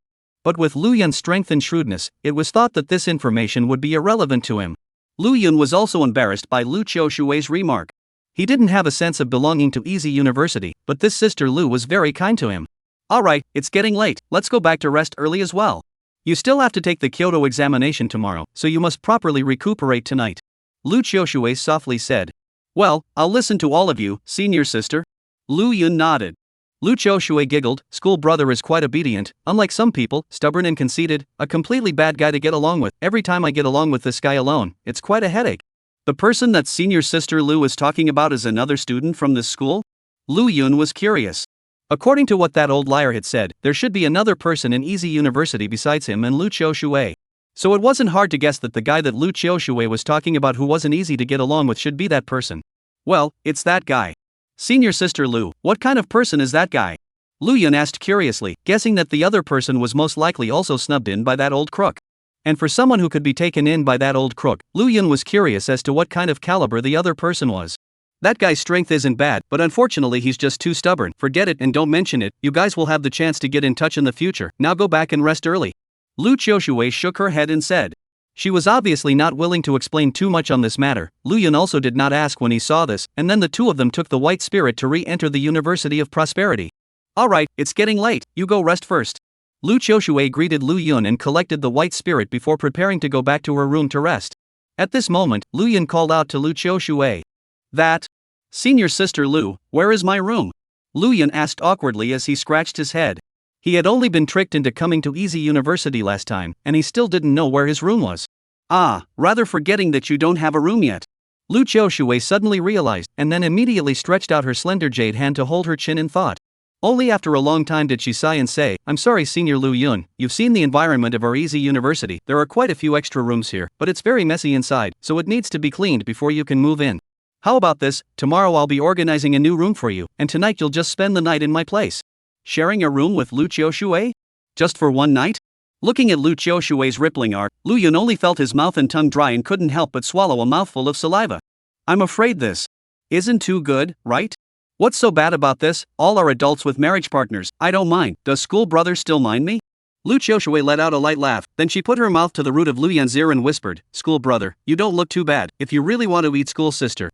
But with Lu Yun's strength and shrewdness, it was thought that this information would be irrelevant to him. Lu Yun was also embarrassed by Lu Qiushui's remark. He didn't have a sense of belonging to Easy University, but this sister Lu was very kind to him. Alright, it's getting late, let's go back to rest early as well. You still have to take the Kyoto examination tomorrow, so you must properly recuperate tonight. Lu Qiushui softly said. Well, I'll listen to all of you, senior sister. Lu Yun nodded. Lu Qiushui giggled. School brother is quite obedient, unlike some people, stubborn and conceited, a completely bad guy to get along with. Every time I get along with this guy alone, it's quite a headache. The person that senior sister Lu is talking about is another student from this school? Lu Yun was curious. According to what that old liar had said, there should be another person in Easy University besides him and Lu Qiushui. So it wasn't hard to guess that the guy that Lu Qiushui was talking about who wasn't easy to get along with should be that person. Well, it's that guy. Senior sister Lu, what kind of person is that guy? Lu Yun asked curiously, guessing that the other person was most likely also snubbed in by that old crook. And for someone who could be taken in by that old crook, Lu Yun was curious as to what kind of caliber the other person was. That guy's strength isn't bad, but unfortunately he's just too stubborn. Forget it and don't mention it. You guys will have the chance to get in touch in the future. Now go back and rest early. Lu Qiushui shook her head and said. She was obviously not willing to explain too much on this matter. Lu Yun also did not ask when he saw this, and then the two of them took the white spirit to re-enter the University of Prosperity. Alright, it's getting late, you go rest first. Lu Qiushui greeted Lu Yun and collected the white spirit before preparing to go back to her room to rest. At this moment, Lu Yun called out to Lu Qiushui. That? Senior sister Lu, where is my room? Lu Yun asked awkwardly as he scratched his head. He had only been tricked into coming to Easy University last time, and he still didn't know where his room was. Ah, rather forgetting that you don't have a room yet. Lu Qiushui suddenly realized, and then immediately stretched out her slender jade hand to hold her chin in thought. Only after a long time did she sigh and say, I'm sorry Senior Lu Yun, you've seen the environment of our Easy University. There are quite a few extra rooms here, but it's very messy inside, so it needs to be cleaned before you can move in. How about this, tomorrow I'll be organizing a new room for you, and tonight you'll just spend the night in my place. Sharing a room with Lu Qiushui? Just for one night? Looking at Lu Qiushui's rippling art, Lu Yun only felt his mouth and tongue dry and couldn't help but swallow a mouthful of saliva. I'm afraid this isn't too good, right? What's so bad about this? All are adults with marriage partners. I don't mind. Does school brother still mind me? Lu Qiushui let out a light laugh, then she put her mouth to the root of Lu Yun's ear and whispered, School brother, you don't look too bad. If you really want to eat school sister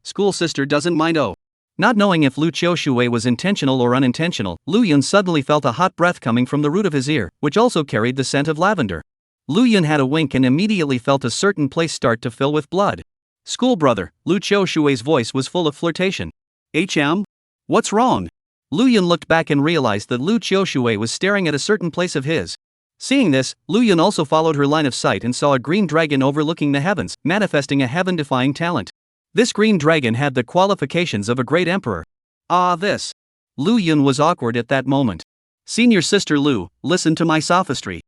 doesn't mind. Oh. Not knowing if Lu Qiushui was intentional or unintentional, Lu Yun suddenly felt a hot breath coming from the root of his ear, which also carried the scent of lavender. Lu Yun had a wink and immediately felt a certain place start to fill with blood. School brother, Lu Qiushui's voice was full of flirtation. What's wrong? Lu Yun looked back and realized that Lu Qiushui was staring at a certain place of his. Seeing this, Lu Yun also followed her line of sight and saw a green dragon overlooking the heavens, manifesting a heaven-defying talent. This green dragon had the qualifications of a great emperor. This. Lu Yun was awkward at that moment. Senior sister Lu, listen to my sophistry.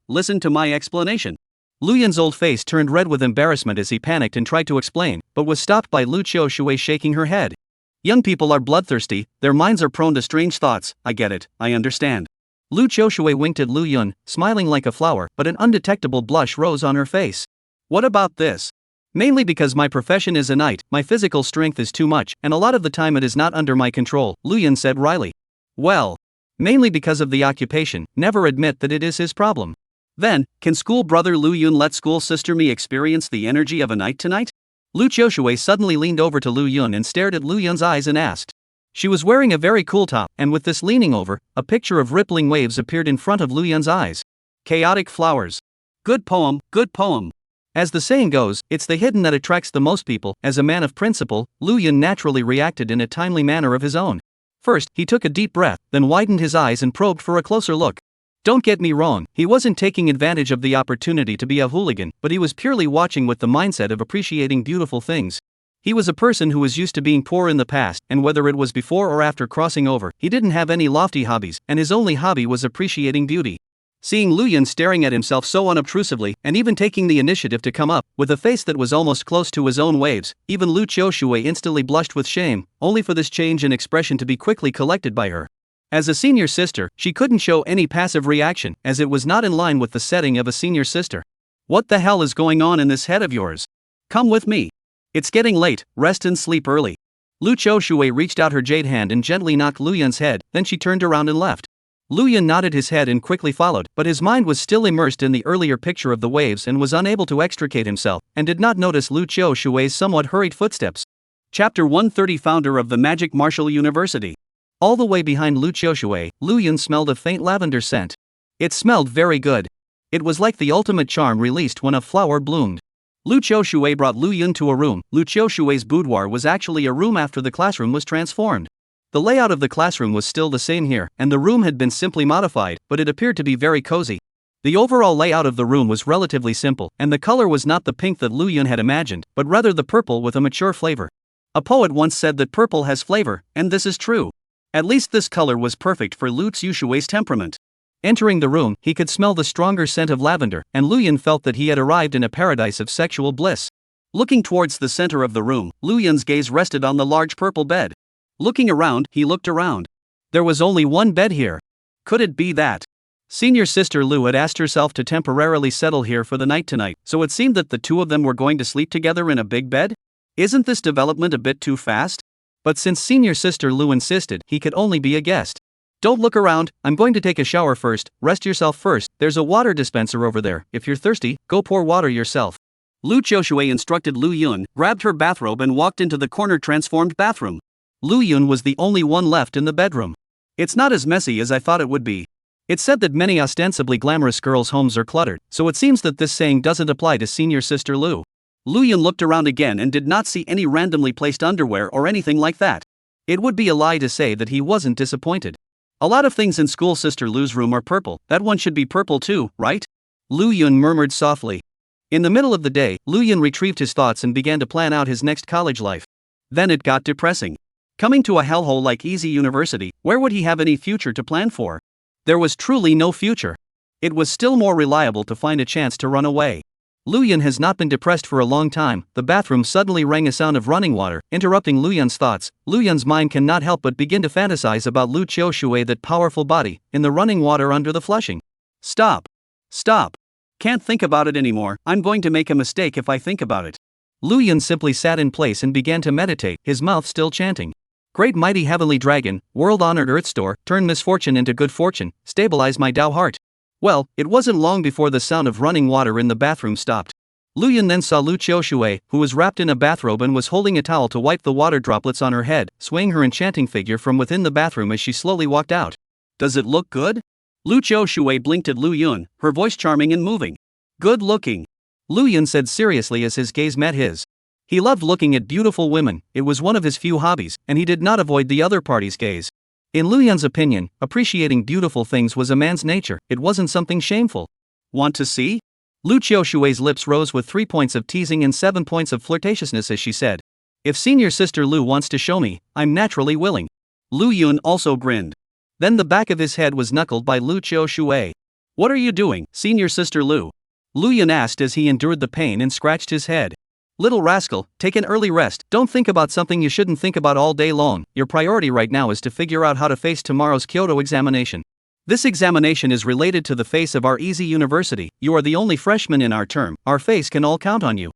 Listen to my explanation. Lu Yun's old face turned red with embarrassment as he panicked and tried to explain, but was stopped by Lu Qiushui shaking her head. Young people are bloodthirsty, their minds are prone to strange thoughts. I get it, I understand. Lu Qiushui winked at Lu Yun, smiling like a flower, but an undetectable blush rose on her face. What about this? Mainly because my profession is a knight, my physical strength is too much, and a lot of the time it is not under my control, Lu Yun said wryly. Well, mainly because of the occupation, never admit that it is his problem. Then, can school brother Lu Yun let school sister me experience the energy of a knight tonight? Lu Qiushui suddenly leaned over to Lu Yun and stared at Lu Yun's eyes and asked. She was wearing a very cool top, and with this leaning over, a picture of rippling waves appeared in front of Lu Yun's eyes. Chaotic flowers. Good poem, good poem. As the saying goes, it's the hidden that attracts the most people. As a man of principle, Lu Yun naturally reacted in a timely manner of his own. First, he took a deep breath, then widened his eyes and probed for a closer look. Don't get me wrong, he wasn't taking advantage of the opportunity to be a hooligan, but he was purely watching with the mindset of appreciating beautiful things. He was a person who was used to being poor in the past, and whether it was before or after crossing over, he didn't have any lofty hobbies, and his only hobby was appreciating beauty. Seeing Lu Yun staring at himself so unobtrusively, and even taking the initiative to come up, with a face that was almost close to his own waves, even Lu Qiushui instantly blushed with shame, only for this change in expression to be quickly collected by her. As a senior sister, she couldn't show any passive reaction, as it was not in line with the setting of a senior sister. What the hell is going on in this head of yours? Come with me. It's getting late, rest and sleep early. Lu Qiushui reached out her jade hand and gently knocked Lu Yun's head, then she turned around and left. Lu Yun nodded his head and quickly followed, but his mind was still immersed in the earlier picture of the waves and was unable to extricate himself, and did not notice Lu Qiushui's somewhat hurried footsteps. Chapter 130 Founder of the Magic Martial University. All the way behind Lu Qiushui, Lu Yun smelled a faint lavender scent. It smelled very good. It was like the ultimate charm released when a flower bloomed. Lu Qiushui brought Lu Yun to a room. Lu Qiushui's boudoir was actually a room after the classroom was transformed. The layout of the classroom was still the same here, and the room had been simply modified, but it appeared to be very cozy. The overall layout of the room was relatively simple, and the color was not the pink that Lu Yun had imagined, but rather the purple with a mature flavor. A poet once said that purple has flavor, and this is true. At least this color was perfect for Lu Qiushui's temperament. Entering the room, he could smell the stronger scent of lavender, and Lu Yun felt that he had arrived in a paradise of sexual bliss. Looking towards the center of the room, Lu Yun's gaze rested on the large purple bed. Looking around, he looked around. There was only one bed here. Could it be that senior sister Lu had asked herself to temporarily settle here for the night tonight, so it seemed that the two of them were going to sleep together in a big bed? Isn't this development a bit too fast? But since senior sister Lu insisted, he could only be a guest. Don't look around, I'm going to take a shower first, rest yourself first, there's a water dispenser over there, if you're thirsty, go pour water yourself. Lu Qiushui instructed Lu Yun, grabbed her bathrobe and walked into the corner transformed bathroom. Lu Yun was the only one left in the bedroom. It's not as messy as I thought it would be. It's said that many ostensibly glamorous girls' homes are cluttered, so it seems that this saying doesn't apply to senior sister Lu. Lu Yun looked around again and did not see any randomly placed underwear or anything like that. It would be a lie to say that he wasn't disappointed. A lot of things in school sister Lu's room are purple, that one should be purple too, right? Lu Yun murmured softly. In the middle of the day, Lu Yun retrieved his thoughts and began to plan out his next college life. Then it got depressing. Coming to a hellhole like Easy University, where would he have any future to plan for? There was truly no future. It was still more reliable to find a chance to run away. Lu Yun has not been depressed for a long time. The bathroom suddenly rang a sound of running water, interrupting Lu Yun's thoughts. Lu Yun's mind cannot help but begin to fantasize about Lu Qiushui, that powerful body, in the running water under the flushing. Stop. Stop. Can't think about it anymore, I'm going to make a mistake if I think about it. Lu Yun simply sat in place and began to meditate, his mouth still chanting. Great mighty heavenly dragon, world-honored earth store, turn misfortune into good fortune, stabilize my Tao heart. Well, it wasn't long before the sound of running water in the bathroom stopped. Lu Yun then saw Lu Qiushui, who was wrapped in a bathrobe and was holding a towel to wipe the water droplets on her head, swaying her enchanting figure from within the bathroom as she slowly walked out. Does it look good? Lu Qiushui blinked at Lu Yun, her voice charming and moving. Good looking. Lu Yun said seriously as his gaze met his. He loved looking at beautiful women, it was one of his few hobbies, and he did not avoid the other party's gaze. In Lu Yun's opinion, appreciating beautiful things was a man's nature, it wasn't something shameful. Want to see? Lu Qiushui's lips rose with 3 points of teasing and 7 points of flirtatiousness as she said. If senior sister Lu wants to show me, I'm naturally willing. Lu Yun also grinned. Then the back of his head was knuckled by Lu Qiushui. What are you doing, senior sister Lu? Lu Yun asked as he endured the pain and scratched his head. Little rascal, take an early rest, don't think about something you shouldn't think about all day long, your priority right now is to figure out how to face tomorrow's Kyoto examination. This examination is related to the face of our Easy University, you are the only freshman in our term, our face can all count on you.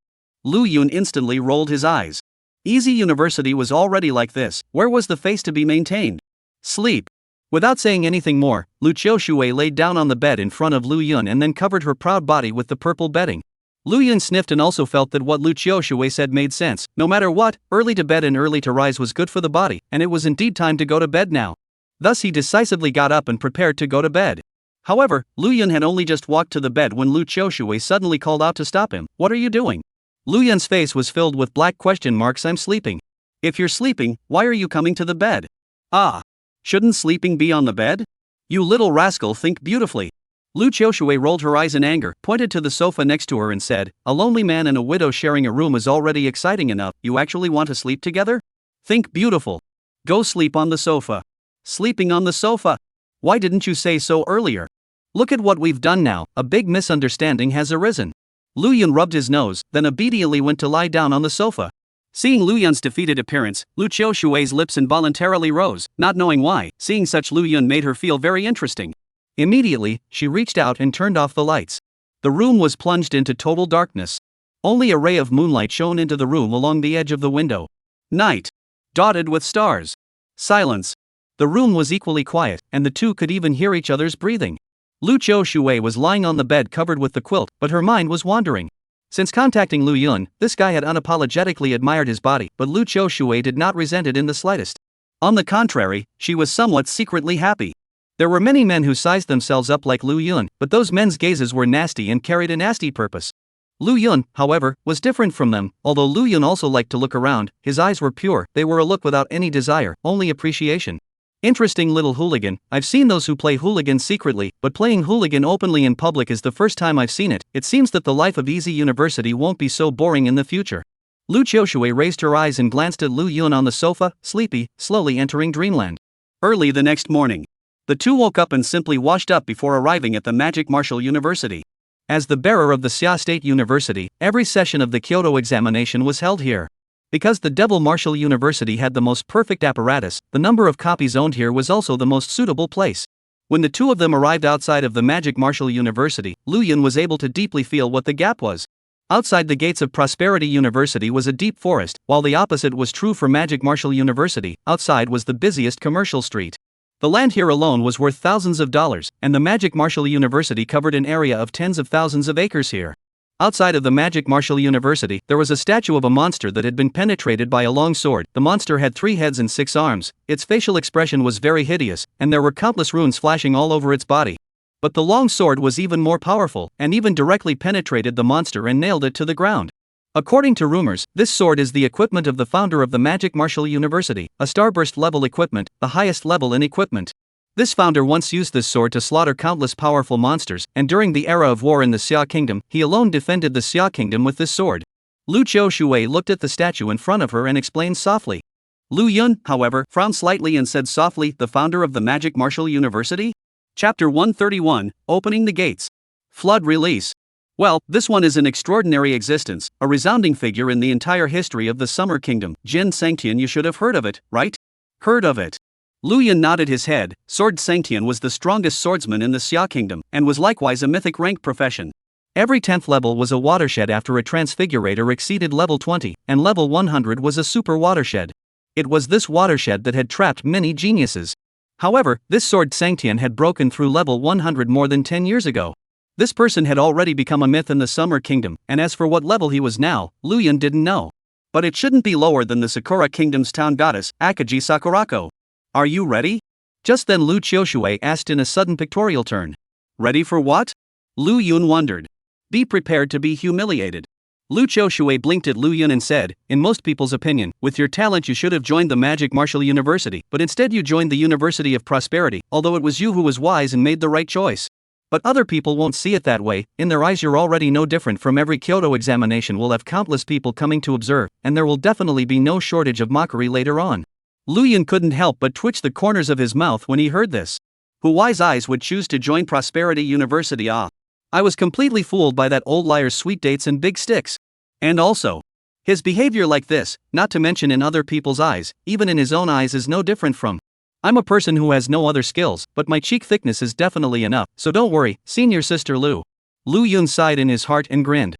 Lu Yun instantly rolled his eyes. Easy University was already like this, where was the face to be maintained? Sleep. Without saying anything more, Lu Qiushui laid down on the bed in front of Lu Yun and then covered her proud body with the purple bedding. Lu Yun sniffed and also felt that what Lu Qiushui said made sense. No matter what, early to bed and early to rise was good for the body, and it was indeed time to go to bed now. Thus he decisively got up and prepared to go to bed. However, Lu Yun had only just walked to the bed when Lu Qiushui suddenly called out to stop him. What are you doing? Lu Yun's face was filled with black question marks. I'm sleeping. If you're sleeping, why are you coming to the bed? Ah. Shouldn't sleeping be on the bed? You little rascal, think beautifully. Lu Qiushui rolled her eyes in anger, pointed to the sofa next to her and said, a lonely man and a widow sharing a room is already exciting enough, you actually want to sleep together? Think beautiful. Go sleep on the sofa. Sleeping on the sofa? Why didn't you say so earlier? Look at what we've done now, a big misunderstanding has arisen. Lu Yun rubbed his nose, then obediently went to lie down on the sofa. Seeing Lu Yun's defeated appearance, Lu Qiushui's lips involuntarily rose, not knowing why. Seeing such Lu Yun made her feel very interesting. Immediately, she reached out and turned off the lights. The room was plunged into total darkness. Only a ray of moonlight shone into the room along the edge of the window. Night. Dotted with stars. Silence. The room was equally quiet, and the two could even hear each other's breathing. Lu Qiushui was lying on the bed covered with the quilt, but her mind was wandering. Since contacting Lu Yun, this guy had unapologetically admired his body, but Lu Qiushui did not resent it in the slightest. On the contrary, she was somewhat secretly happy. There were many men who sized themselves up like Lu Yun, but those men's gazes were nasty and carried a nasty purpose. Lu Yun, however, was different from them. Although Lu Yun also liked to look around, his eyes were pure. They were a look without any desire, only appreciation. Interesting little hooligan. I've seen those who play hooligan secretly, but playing hooligan openly in public is the first time I've seen it. It seems that the life of Easy University won't be so boring in the future. Lu Qiushui raised her eyes and glanced at Lu Yun on the sofa, sleepy, slowly entering dreamland. Early the next morning, the two woke up and simply washed up before arriving at the Magic Martial University. As the bearer of the Xia State University, every session of the Kyoto examination was held here. Because the Devil Martial University had the most perfect apparatus, the number of copies owned here was also the most suitable place. When the two of them arrived outside of the Magic Martial University, Lu Yun was able to deeply feel what the gap was. Outside the gates of Prosperity University was a deep forest, while the opposite was true for Magic Martial University. Outside was the busiest commercial street. The land here alone was worth thousands of dollars, and the Magic Martial University covered an area of tens of thousands of acres here. Outside of the Magic Martial University, there was a statue of a monster that had been penetrated by a long sword. The monster had 3 heads and 6 arms, its facial expression was very hideous, and there were countless runes flashing all over its body. But the long sword was even more powerful, and even directly penetrated the monster and nailed it to the ground. According to rumors, this sword is the equipment of the founder of the Magic Martial University, a starburst level equipment, the highest level in equipment. This founder once used this sword to slaughter countless powerful monsters, and during the era of war in the Xia Kingdom, he alone defended the Xia Kingdom with this sword. Lu Qiushui looked at the statue in front of her and explained softly. Lu Yun, however, frowned slightly and said softly, "The founder of the Magic Martial University?" Chapter 131, Opening the Gates. Flood Release. Well, this one is an extraordinary existence, a resounding figure in the entire history of the Summer Kingdom. Jin Sangtian, you should have heard of it, right? Heard of it. Lu Yun nodded his head. Sword Sangtian was the strongest swordsman in the Xia Kingdom, and was likewise a mythic rank profession. Every 10th level was a watershed after a transfigurator exceeded level 20, and level 100 was a super watershed. It was this watershed that had trapped many geniuses. However, this sword Sangtian had broken through level 100 more than 10 years ago. This person had already become a myth in the Summer Kingdom, and as for what level he was now, Lu Yun didn't know. But it shouldn't be lower than the Sakura Kingdom's town goddess, Akagi Sakurako. Are you ready? Just then Lu Qiushui asked in a sudden pictorial turn. Ready for what? Lu Yun wondered. Be prepared to be humiliated. Lu Qiushui blinked at Lu Yun and said, in most people's opinion, with your talent you should have joined the Magic Martial University, but instead you joined the University of Prosperity, although it was you who was wise and made the right choice. But other people won't see it that way. In their eyes you're already no different from every Kyoto examination will have countless people coming to observe, and there will definitely be no shortage of mockery later on. Lu Yun couldn't help but twitch the corners of his mouth when he heard this. Who wise eyes would choose to join Prosperity University? I was completely fooled by that old liar's sweet dates and big sticks. And also, his behavior like this, not to mention in other people's eyes, even in his own eyes, is no different from. I'm a person who has no other skills, but my cheek thickness is definitely enough, so don't worry, senior sister Lu. Lu Yun sighed in his heart and grinned.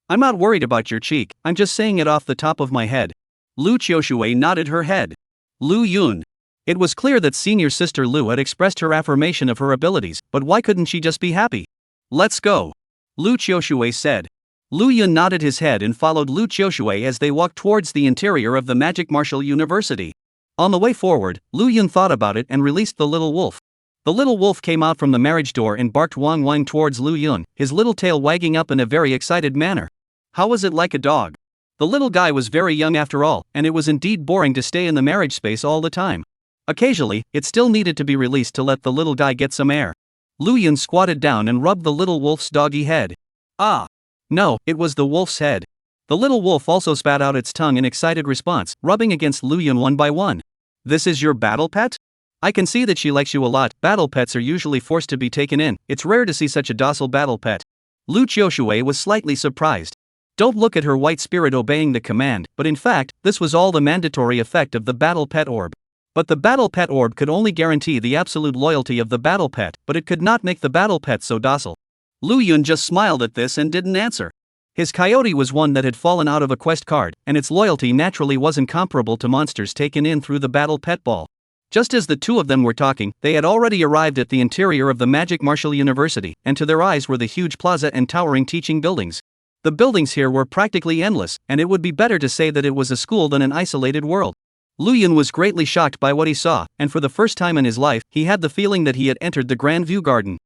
I'm not worried about your cheek, I'm just saying it off the top of my head. Lu Qiushui nodded her head. Lu Yun. It was clear that senior sister Lu had expressed her affirmation of her abilities, but why couldn't she just be happy? Let's go. Lu Qiushui said. Lu Yun nodded his head and followed Lu Qiushui as they walked towards the interior of the Magic Martial University. On the way forward, Lu Yun thought about it and released the little wolf. The little wolf came out from the marriage door and barked wang wang towards Lu Yun, his little tail wagging up in a very excited manner. How was it like a dog? The little guy was very young after all, and it was indeed boring to stay in the marriage space all the time. Occasionally, it still needed to be released to let the little guy get some air. Lu Yun squatted down and rubbed the little wolf's doggy head. Ah! No, it was the wolf's head. The little wolf also spat out its tongue in excited response, rubbing against Lu Yun one by one. This is your battle pet? I can see that she likes you a lot. Battle pets are usually forced to be taken in. It's rare to see such a docile battle pet. Lu Qiushui was slightly surprised. Don't look at her white spirit obeying the command, but in fact, this was all the mandatory effect of the Battle Pet Orb. But the Battle Pet Orb could only guarantee the absolute loyalty of the Battle Pet, but it could not make the Battle Pet so docile. Lu Yun just smiled at this and didn't answer. His coyote was one that had fallen out of a quest card, and its loyalty naturally wasn't comparable to monsters taken in through the battle pet ball. Just as the two of them were talking, they had already arrived at the interior of the Magic Martial University, and to their eyes were the huge plaza and towering teaching buildings. The buildings here were practically endless, and it would be better to say that it was a school than an isolated world. Lu Yun was greatly shocked by what he saw, and for the first time in his life, he had the feeling that he had entered the Grand View Garden.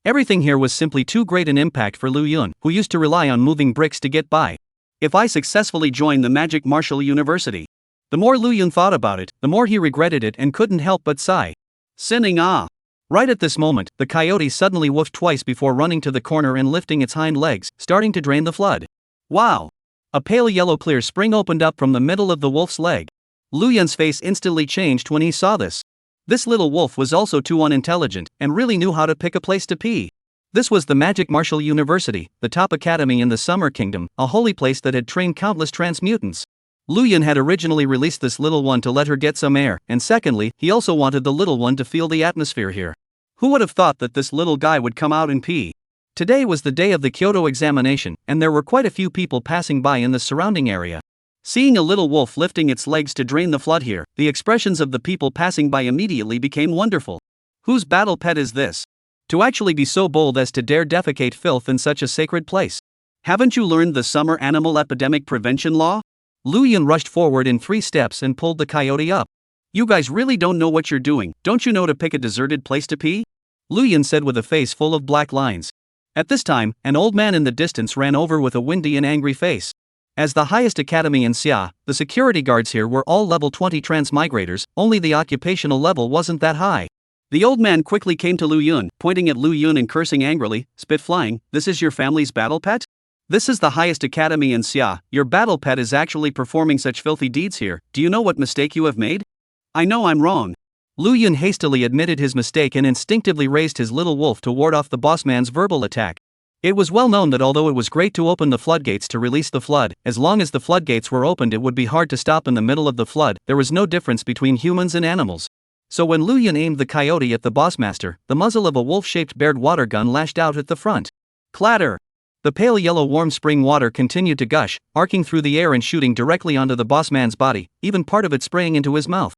Everything here was simply too great an impact for Lu Yun, who used to rely on moving bricks to get by. If I successfully joined the Magic Martial University. The more Lu Yun thought about it, the more he regretted it and couldn't help but sigh. Sinning ah. Right at this moment, the coyote suddenly woofed twice before running to the corner and lifting its hind legs, starting to drain the flood. Wow! A pale yellow clear spring opened up from the middle of the wolf's leg. Lu Yun's face instantly changed when he saw this. This little wolf was also too unintelligent, and really knew how to pick a place to pee. This was the Magic Martial University, the top academy in the Summer Kingdom, a holy place that had trained countless transmutants. Lu Yun had originally released this little one to let her get some air, and secondly, he also wanted the little one to feel the atmosphere here. Who would have thought that this little guy would come out and pee? Today was the day of the Kyoto examination, and there were quite a few people passing by in the surrounding area. Seeing a little wolf lifting its legs to drain the flood here, the expressions of the people passing by immediately became wonderful. Whose battle pet is this? To actually be so bold as to dare defecate filth in such a sacred place. Haven't you learned the summer animal epidemic prevention law? Lu Yun rushed forward in 3 steps and pulled the coyote up. You guys really don't know what you're doing, don't you know to pick a deserted place to pee? Lu Yun said with a face full of black lines. At this time, an old man in the distance ran over with a windy and angry face. As the highest academy in Xia, the security guards here were all level 20 transmigrators, only the occupational level wasn't that high. The old man quickly came to Lu Yun, pointing at Lu Yun and cursing angrily, spit flying, this is your family's battle pet? This is the highest academy in Xia, your battle pet is actually performing such filthy deeds here, do you know what mistake you have made? I know I'm wrong. Lu Yun hastily admitted his mistake and instinctively raised his little wolf to ward off the boss man's verbal attack. It was well known that although it was great to open the floodgates to release the flood, as long as the floodgates were opened it would be hard to stop in the middle of the flood, there was no difference between humans and animals. So when Lu Yun aimed the coyote at the bossmaster, the muzzle of a wolf-shaped bared water gun lashed out at the front. Clatter! The pale yellow warm spring water continued to gush, arcing through the air and shooting directly onto the bossman's body, even part of it spraying into his mouth.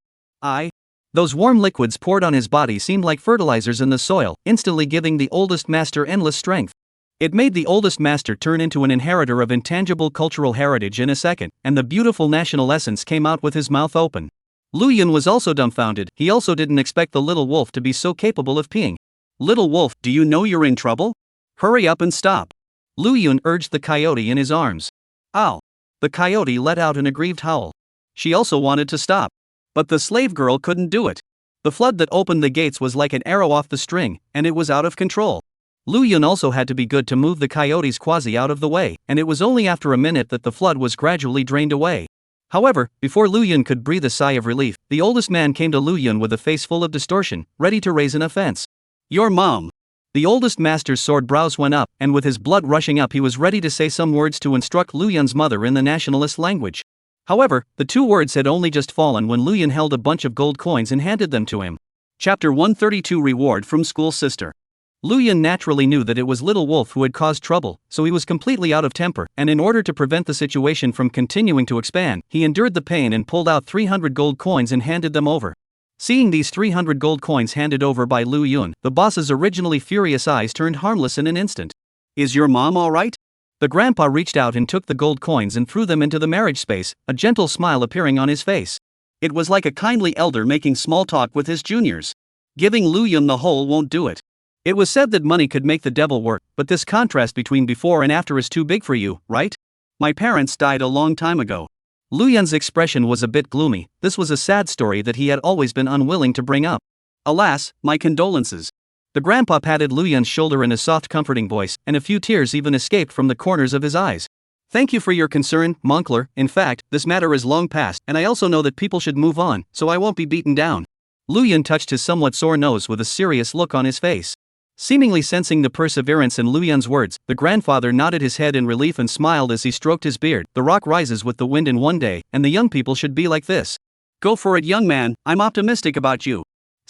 Those warm liquids poured on his body seemed like fertilizers in the soil, instantly giving the oldest master endless strength. It made the oldest master turn into an inheritor of intangible cultural heritage in a second, and the beautiful national essence came out with his mouth open. Lu Yun was also dumbfounded, he also didn't expect the little wolf to be so capable of peeing. Little wolf, do you know you're in trouble? Hurry up and stop. Lu Yun urged the coyote in his arms. Ow! The coyote let out an aggrieved howl. She also wanted to stop. But the slave girl couldn't do it. The flood that opened the gates was like an arrow off the string, and it was out of control. Lu Yun also had to be good to move the coyote's quasi out of the way, and it was only after a minute that the flood was gradually drained away. However, before Lu Yun could breathe a sigh of relief, the oldest man came to Lu Yun with a face full of distortion, ready to raise an offense. Your mom! The oldest master's sword brows went up, and with his blood rushing up he was ready to say some words to instruct Lu Yun's mother in the nationalist language. However, the 2 words had only just fallen when Lu Yun held a bunch of gold coins and handed them to him. Chapter 132 Reward from School Sister. Lu Yun naturally knew that it was Little Wolf who had caused trouble, so he was completely out of temper, and in order to prevent the situation from continuing to expand, he endured the pain and pulled out 300 gold coins and handed them over. Seeing these 300 gold coins handed over by Lu Yun, the boss's originally furious eyes turned harmless in an instant. Is your mom alright? The grandpa reached out and took the gold coins and threw them into the marriage space, a gentle smile appearing on his face. It was like a kindly elder making small talk with his juniors. Giving Lu Yun the whole won't do it. It was said that money could make the devil work, but this contrast between before and after is too big for you, right? My parents died a long time ago. Lu Yun's expression was a bit gloomy, this was a sad story that he had always been unwilling to bring up. Alas, my condolences. The grandpa patted Lu Yun's shoulder in a soft comforting voice, and a few tears even escaped from the corners of his eyes. Thank you for your concern, Moncler, in fact, this matter is long past, and I also know that people should move on, so I won't be beaten down. Lu Yun touched his somewhat sore nose with a serious look on his face. Seemingly sensing the perseverance in Lu Yun's words, the grandfather nodded his head in relief and smiled as he stroked his beard. The rock rises with the wind in one day, and the young people should be like this. Go for it, young man, I'm optimistic about you.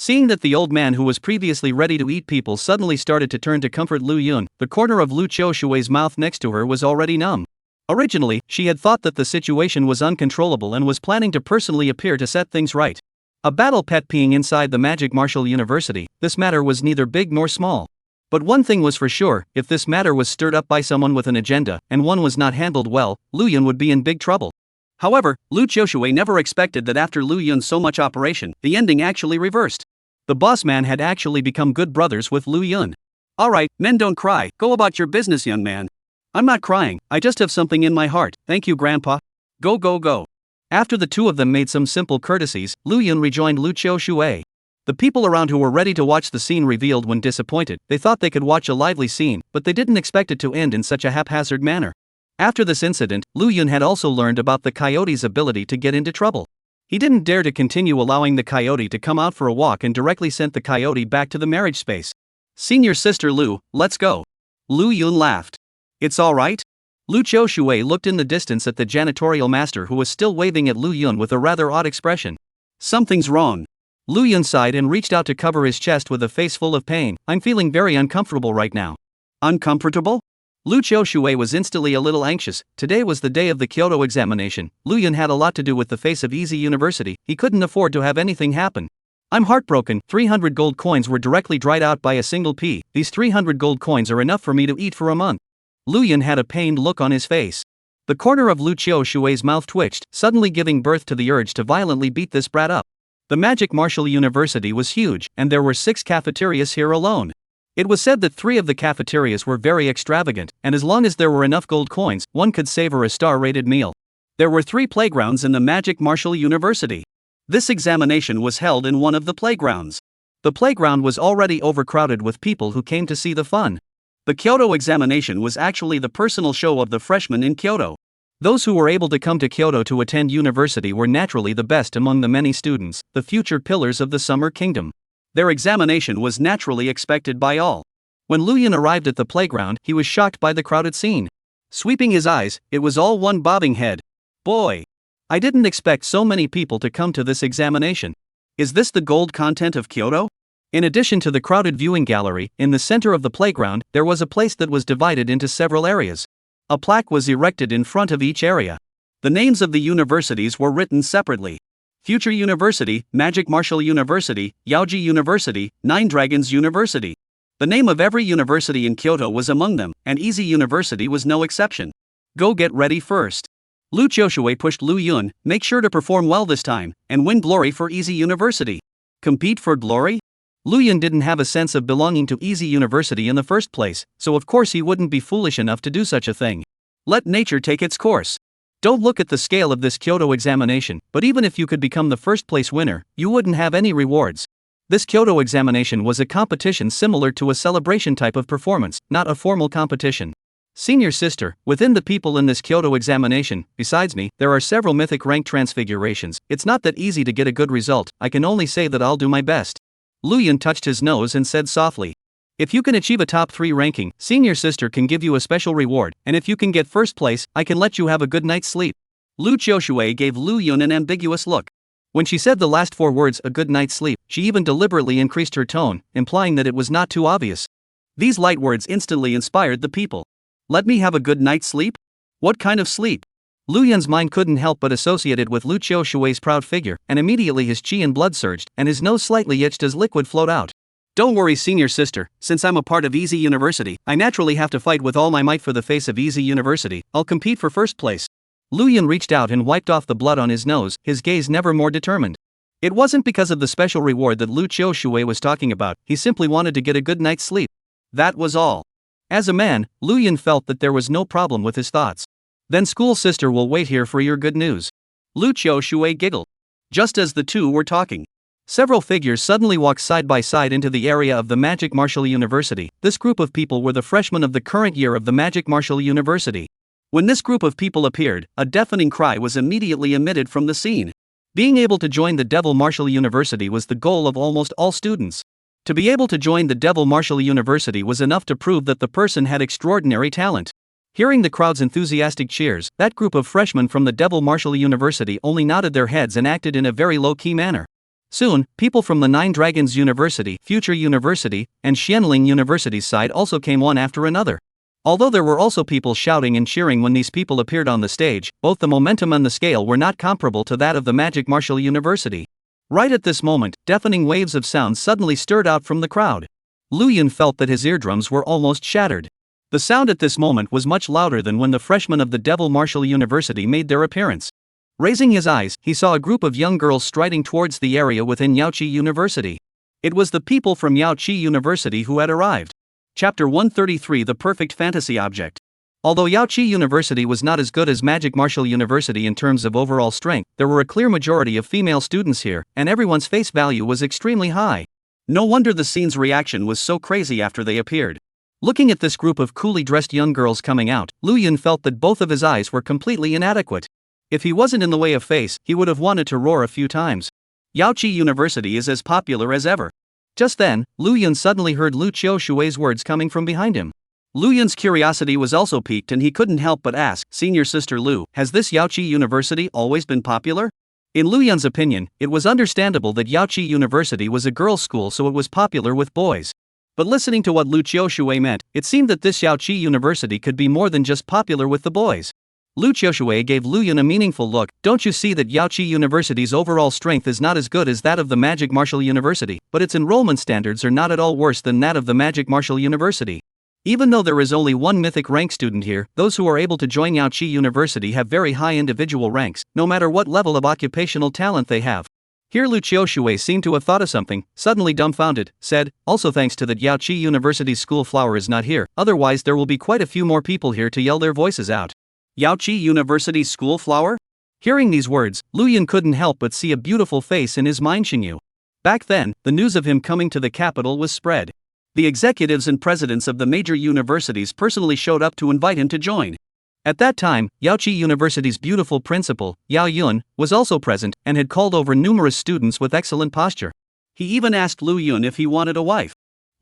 Seeing that the old man who was previously ready to eat people suddenly started to turn to comfort Lu Yun, the corner of Lu Qiushui's mouth next to her was already numb. Originally, she had thought that the situation was uncontrollable and was planning to personally appear to set things right. A battle pet peeing inside the Magic Martial University, this matter was neither big nor small. But one thing was for sure, if this matter was stirred up by someone with an agenda, and one was not handled well, Lu Yun would be in big trouble. However, Lu Qiushui never expected that after Lu Yun's so much operation, the ending actually reversed. The boss man had actually become good brothers with Lu Yun. Alright, men don't cry, go about your business, young man. I'm not crying, I just have something in my heart, thank you grandpa. Go go go. After the two of them made some simple courtesies, Lu Yun rejoined Lu Qiushui. The people around who were ready to watch the scene revealed when disappointed. They thought they could watch a lively scene, but they didn't expect it to end in such a haphazard manner. After this incident, Lu Yun had also learned about the coyote's ability to get into trouble. He didn't dare to continue allowing the coyote to come out for a walk and directly sent the coyote back to the marriage space. Senior sister Lu, let's go. Lu Yun laughed. It's alright? Lu Qiushui looked in the distance at the janitorial master who was still waving at Lu Yun with a rather odd expression. Something's wrong. Lu Yun sighed and reached out to cover his chest with a face full of pain. I'm feeling very uncomfortable right now. Uncomfortable? Lu Qiushui was instantly a little anxious. Today was the day of the Kyoto examination. Lu Yun had a lot to do with the face of Easy University. He couldn't afford to have anything happen. I'm heartbroken. 300 gold coins were directly dried out by a single pea. These 300 gold coins are enough for me to eat for a month. Lu Yun had a pained look on his face. The corner of Lu Qiushui's mouth twitched, suddenly giving birth to the urge to violently beat this brat up. The Magic Martial University was huge, and there were 6 cafeterias here alone. It was said that 3 of the cafeterias were very extravagant, and as long as there were enough gold coins, one could savor a star-rated meal. There were 3 playgrounds in the Magic Martial University. This examination was held in one of the playgrounds. The playground was already overcrowded with people who came to see the fun. The Kyoto examination was actually the personal show of the freshmen in Kyoto. Those who were able to come to Kyoto to attend university were naturally the best among the many students, the future pillars of the Summer Kingdom. Their examination was naturally expected by all. When Lu Yun arrived at the playground, he was shocked by the crowded scene. Sweeping his eyes, it was all one bobbing head. Boy! I didn't expect so many people to come to this examination. Is this the gold content of Kyoto? In addition to the crowded viewing gallery, in the center of the playground, there was a place that was divided into several areas. A plaque was erected in front of each area. The names of the universities were written separately. Future University, Magic Martial University, Yaoji University, Nine Dragons University. The name of every university in Kyoto was among them, and Easy University was no exception. Go get ready first. Lu Qiushui pushed Lu Yun, make sure to perform well this time, and win glory for Easy University. Compete for glory? Lu Yun didn't have a sense of belonging to Easy University in the first place, so of course he wouldn't be foolish enough to do such a thing. Let nature take its course. Don't look at the scale of this Kyoto examination, but even if you could become the first place winner, you wouldn't have any rewards. This Kyoto examination was a competition similar to a celebration type of performance, not a formal competition. Senior sister, within the people in this Kyoto examination, besides me, there are several mythic rank transfigurations. It's not that easy to get a good result. I can only say that I'll do my best. Lu Yun touched his nose and said softly. If you can achieve a top 3 ranking, senior sister can give you a special reward, and if you can get first place, I can let you have a good night's sleep. Lu Qiushui gave Lu Yun an ambiguous look. When she said the last 4 words, a good night's sleep, she even deliberately increased her tone, implying that it was not too obvious. These light words instantly inspired the people. Let me have a good night's sleep? What kind of sleep? Lu Yun's mind couldn't help but associate it with Lu Qiushui's proud figure, and immediately his chi and blood surged, and his nose slightly itched as liquid flowed out. Don't worry, senior sister, since I'm a part of Easy University, I naturally have to fight with all my might for the face of Easy University. I'll compete for first place. Lu Yun reached out and wiped off the blood on his nose, his gaze never more determined. It wasn't because of the special reward that Lu Qiushui was talking about, he simply wanted to get a good night's sleep. That was all. As a man, Lu Yun felt that there was no problem with his thoughts. Then school sister will wait here for your good news. Lu Qiushui giggled. Just as the two were talking, several figures suddenly walked side by side into the area of the Magic Martial University. This group of people were the freshmen of the current year of the Magic Martial University. When this group of people appeared, a deafening cry was immediately emitted from the scene. Being able to join the Devil Martial University was the goal of almost all students. To be able to join the Devil Martial University was enough to prove that the person had extraordinary talent. Hearing the crowd's enthusiastic cheers, that group of freshmen from the Devil Martial University only nodded their heads and acted in a very low-key manner. Soon, people from the Nine Dragons University, Future University, and Xianling University's side also came one after another. Although there were also people shouting and cheering when these people appeared on the stage, both the momentum and the scale were not comparable to that of the Magic Martial University. Right at this moment, deafening waves of sound suddenly stirred out from the crowd. Lu Yun felt that his eardrums were almost shattered. The sound at this moment was much louder than when the freshmen of the Devil Martial University made their appearance. Raising his eyes, he saw a group of young girls striding towards the area within Yaoqi University. It was the people from Yaoqi University who had arrived. Chapter 133: The Perfect Fantasy Object. Although Yaoqi University was not as good as Magic Martial University in terms of overall strength, there were a clear majority of female students here, and everyone's face value was extremely high. No wonder the scene's reaction was so crazy after they appeared. Looking at this group of coolly dressed young girls coming out, Lu Yun felt that both of his eyes were completely inadequate. If he wasn't in the way of face, he would have wanted to roar a few times. Yaoqi University is as popular as ever. Just then, Lu Yun suddenly heard Lu Qiushui's words coming from behind him. Lu Yun's curiosity was also piqued and he couldn't help but ask, "Senior Sister Lu, has this Yaoqi University always been popular?" In Lu Yun's opinion, it was understandable that Yaoqi University was a girls' school, so it was popular with boys. But listening to what Lu Qiushui meant, it seemed that this Yaoqi University could be more than just popular with the boys. Lu Qiushui gave Lu Yun a meaningful look. "Don't you see that Yaoqi University's overall strength is not as good as that of the Magic Martial University, but its enrollment standards are not at all worse than that of the Magic Martial University. Even though there is only one mythic rank student here, those who are able to join Yaoqi University have very high individual ranks, no matter what level of occupational talent they have." Here Lu Qiushui seemed to have thought of something, suddenly dumbfounded, said, "Also thanks to that Yaoqi University's school flower is not here, otherwise there will be quite a few more people here to yell their voices out." Yaoqi University's school flower? Hearing these words, Lu Yun couldn't help but see a beautiful face in his mind. Xinyu. Back then, the news of him coming to the capital was spread. The executives and presidents of the major universities personally showed up to invite him to join. At that time, Yaoqi University's beautiful principal, Yao Yun, was also present and had called over numerous students with excellent posture. He even asked Lu Yun if he wanted a wife.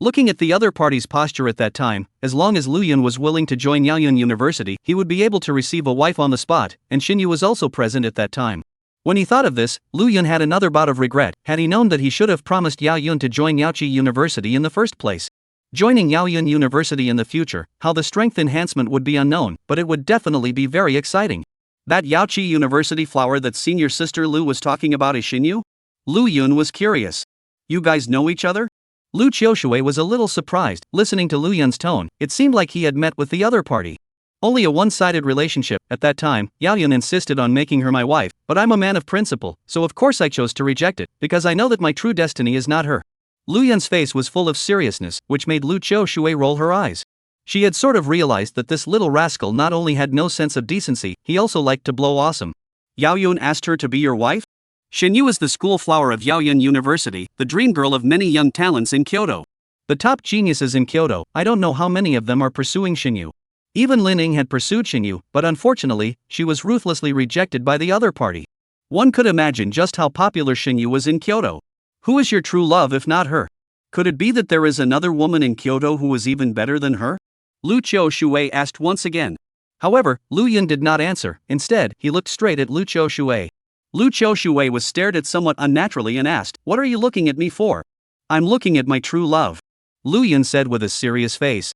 Looking at the other party's posture at that time, as long as Lu Yun was willing to join Yaoyun University, he would be able to receive a wife on the spot, and Xinyu was also present at that time. When he thought of this, Lu Yun had another bout of regret. Had he known that he should have promised Yao Yun to join Yaoqi University in the first place. Joining Yaoyun University in the future, how the strength enhancement would be unknown, but it would definitely be very exciting. That Yaoqi University flower that Senior Sister Lu was talking about is Xinyu? Lu Yun was curious. You guys know each other? Lu Qiushui was a little surprised. Listening to Lu Yun's tone, it seemed like he had met with the other party. Only a one-sided relationship. At that time, Yao Yun insisted on making her my wife, but I'm a man of principle, so of course I chose to reject it, because I know that my true destiny is not her. Lu Yun's face was full of seriousness, which made Lu Qiushui roll her eyes. She had sort of realized that this little rascal not only had no sense of decency, he also liked to blow awesome. Yao Yun asked her to be your wife? Xinyu is the school flower of Yaoyun University, the dream girl of many young talents in Kyoto. The top geniuses in Kyoto, I don't know how many of them are pursuing Xinyu. Even Lin Ying had pursued Xinyu, but unfortunately, she was ruthlessly rejected by the other party. One could imagine just how popular Xinyu was in Kyoto. Who is your true love if not her? Could it be that there is another woman in Kyoto who is even better than her? Lu Qiushui asked once again. However, Lu Yun did not answer. Instead, he looked straight at Lu Qiushui. Lu Qiushui was stared at somewhat unnaturally and asked, "What are you looking at me for?" "I'm looking at my true love," Lu Yun said with a serious face.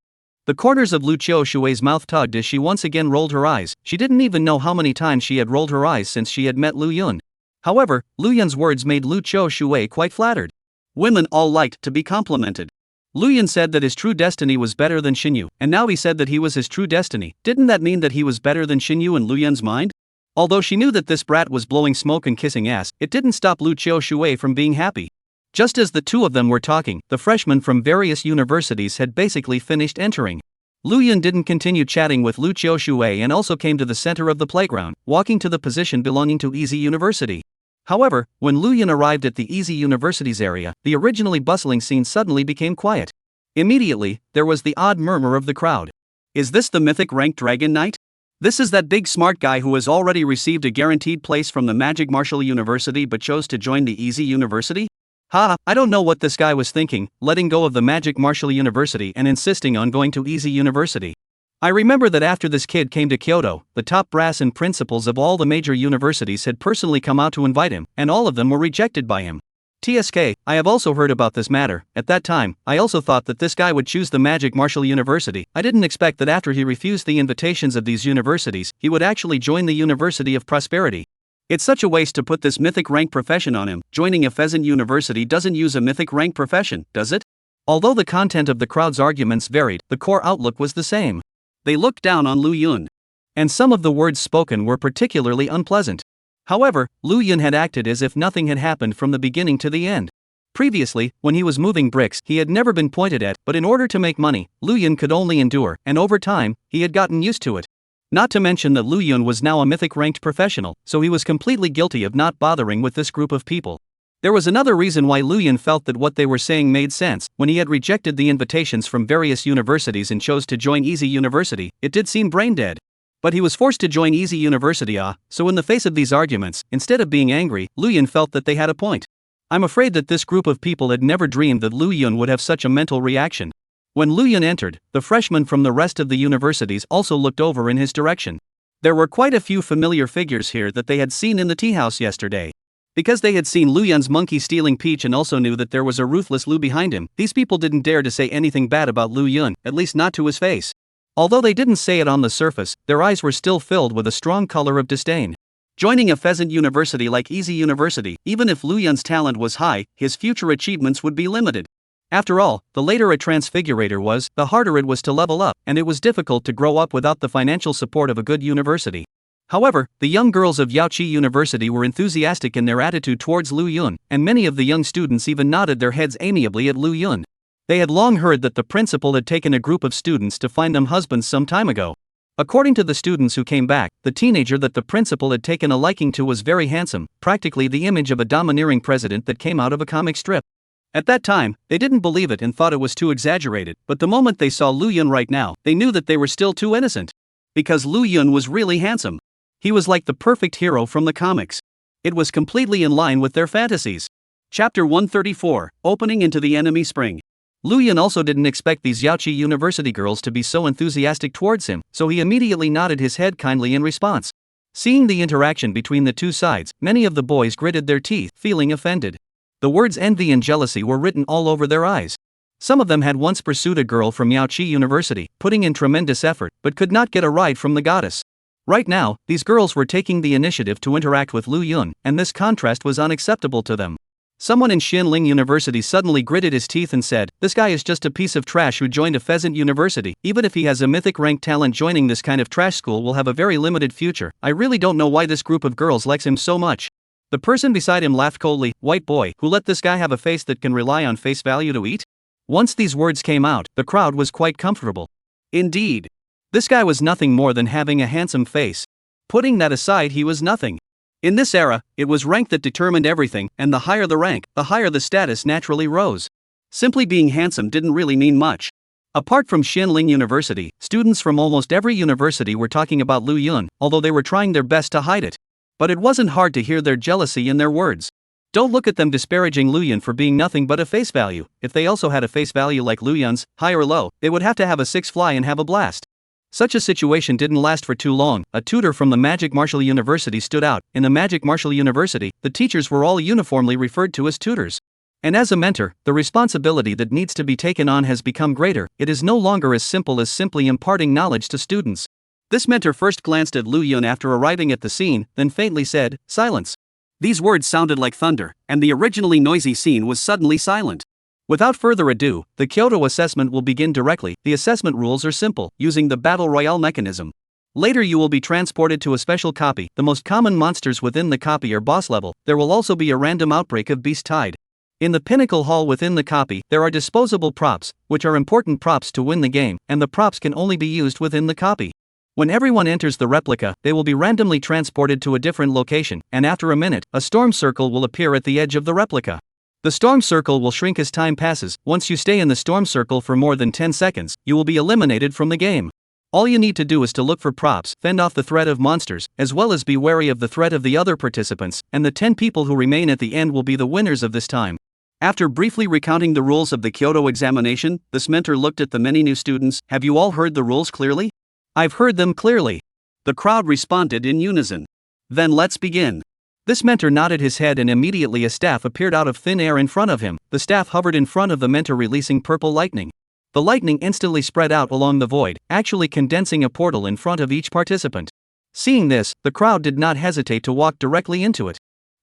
The corners of Lu Qiushui's mouth tugged as she once again rolled her eyes. She didn't even know how many times she had rolled her eyes since she had met Lu Yun. However, Lu Yun's words made Lu Qiushui quite flattered. Women all liked to be complimented. Lu Yun said that his true destiny was better than Xinyu, and now he said that he was his true destiny. Didn't that mean that he was better than Xinyu in Lu Yun's mind? Although she knew that this brat was blowing smoke and kissing ass, it didn't stop Lu Qiushui from being happy. Just as the two of them were talking, the freshmen from various universities had basically finished entering. Lu Yun didn't continue chatting with Lu Qiushui and also came to the center of the playground, walking to the position belonging to Easy University. However, when Lu Yun arrived at the Easy University's area, the originally bustling scene suddenly became quiet. Immediately, there was the odd murmur of the crowd. Is this the mythic ranked Dragon Knight? This is that big smart guy who has already received a guaranteed place from the Magic Martial University but chose to join the Easy University? I don't know what this guy was thinking, letting go of the Magic Martial University and insisting on going to Easy University. I remember that after this kid came to Kyoto, the top brass and principals of all the major universities had personally come out to invite him, and all of them were rejected by him. TSK, I have also heard about this matter. At that time, I also thought that this guy would choose the Magic Martial University. I didn't expect that after he refused the invitations of these universities, he would actually join the University of Prosperity. It's such a waste to put this mythic rank profession on him. Joining a pheasant university doesn't use a mythic rank profession, does it? Although the content of the crowd's arguments varied, the core outlook was the same. They looked down on Lu Yun. And some of the words spoken were particularly unpleasant. However, Lu Yun had acted as if nothing had happened from the beginning to the end. Previously, when he was moving bricks, he had never been pointed at, but in order to make money, Lu Yun could only endure, and over time, he had gotten used to it. Not to mention that Lu Yun was now a mythic-ranked professional, so he was completely guilty of not bothering with this group of people. There was another reason why Lu Yun felt that what they were saying made sense. When he had rejected the invitations from various universities and chose to join Easy University, it did seem brain-dead. But he was forced to join Easy University, so in the face of these arguments, instead of being angry, Lu Yun felt that they had a point. I'm afraid that this group of people had never dreamed that Lu Yun would have such a mental reaction. When Lu Yun entered, the freshmen from the rest of the universities also looked over in his direction. There were quite a few familiar figures here that they had seen in the tea house yesterday. Because they had seen Lu Yun's monkey stealing peach and also knew that there was a ruthless Lu behind him, these people didn't dare to say anything bad about Lu Yun, at least not to his face. Although they didn't say it on the surface, their eyes were still filled with a strong color of disdain. Joining a pheasant university like Easy University, even if Lu Yun's talent was high, his future achievements would be limited. After all, the later a transfigurator was, the harder it was to level up, and it was difficult to grow up without the financial support of a good university. However, the young girls of Yaoqi University were enthusiastic in their attitude towards Lu Yun, and many of the young students even nodded their heads amiably at Lu Yun. They had long heard that the principal had taken a group of students to find them husbands some time ago. According to the students who came back, the teenager that the principal had taken a liking to was very handsome, practically the image of a domineering president that came out of a comic strip. At that time, they didn't believe it and thought it was too exaggerated, but the moment they saw Lu Yun right now, they knew that they were still too innocent. Because Lu Yun was really handsome. He was like the perfect hero from the comics. It was completely in line with their fantasies. Chapter 134, Opening into the Enemy Spring. Lu Yun also didn't expect these Yaoqi University girls to be so enthusiastic towards him, so he immediately nodded his head kindly in response. Seeing the interaction between the two sides, many of the boys gritted their teeth, feeling offended. The words envy and jealousy were written all over their eyes. Some of them had once pursued a girl from Yaoqi University, putting in tremendous effort, but could not get a ride from the goddess. Right now, these girls were taking the initiative to interact with Lu Yun, and this contrast was unacceptable to them. Someone in Xinling University suddenly gritted his teeth and said, "This guy is just a piece of trash who joined a pheasant university. Even if he has a mythic rank talent, joining this kind of trash school will have a very limited future. I really don't know why this group of girls likes him so much." The person beside him laughed coldly. "White boy, who let this guy have a face that can rely on face value to eat?" Once these words came out, the crowd was quite comfortable. Indeed. This guy was nothing more than having a handsome face. Putting that aside, he was nothing. In this era, it was rank that determined everything, and the higher the rank, the higher the status naturally rose. Simply being handsome didn't really mean much. Apart from Xinling University, students from almost every university were talking about Lu Yun, although they were trying their best to hide it. But it wasn't hard to hear their jealousy in their words. Don't look at them disparaging Lu Yun for being nothing but a face value. If they also had a face value like Lu Yun's, high or low, they would have to have a six fly and have a blast. Such a situation didn't last for too long. A tutor from the Magic Martial University stood out. In the Magic Martial University, the teachers were all uniformly referred to as tutors. And as a mentor, the responsibility that needs to be taken on has become greater. It is no longer as simple as simply imparting knowledge to students. This mentor first glanced at Lu Yun after arriving at the scene, then faintly said, "Silence." These words sounded like thunder, and the originally noisy scene was suddenly silent. Without further ado, the Kyoto assessment will begin directly. The assessment rules are simple, using the Battle Royale mechanism. Later you will be transported to a special copy. The most common monsters within the copy are boss level. There will also be a random outbreak of Beast Tide. In the Pinnacle Hall within the copy, there are disposable props, which are important props to win the game, and the props can only be used within the copy. When everyone enters the replica, they will be randomly transported to a different location, and after a minute, a storm circle will appear at the edge of the replica. The storm circle will shrink as time passes. Once you stay in the storm circle for more than 10 seconds, you will be eliminated from the game. All you need to do is to look for props, fend off the threat of monsters, as well as be wary of the threat of the other participants, and the 10 people who remain at the end will be the winners of this time. After briefly recounting the rules of the Kyoto examination, this mentor looked at the many new students. "Have you all heard the rules clearly?" "I've heard them clearly." The crowd responded in unison. "Then let's begin." This mentor nodded his head and immediately a staff appeared out of thin air in front of him. The staff hovered in front of the mentor, releasing purple lightning. The lightning instantly spread out along the void, actually condensing a portal in front of each participant. Seeing this, the crowd did not hesitate to walk directly into it.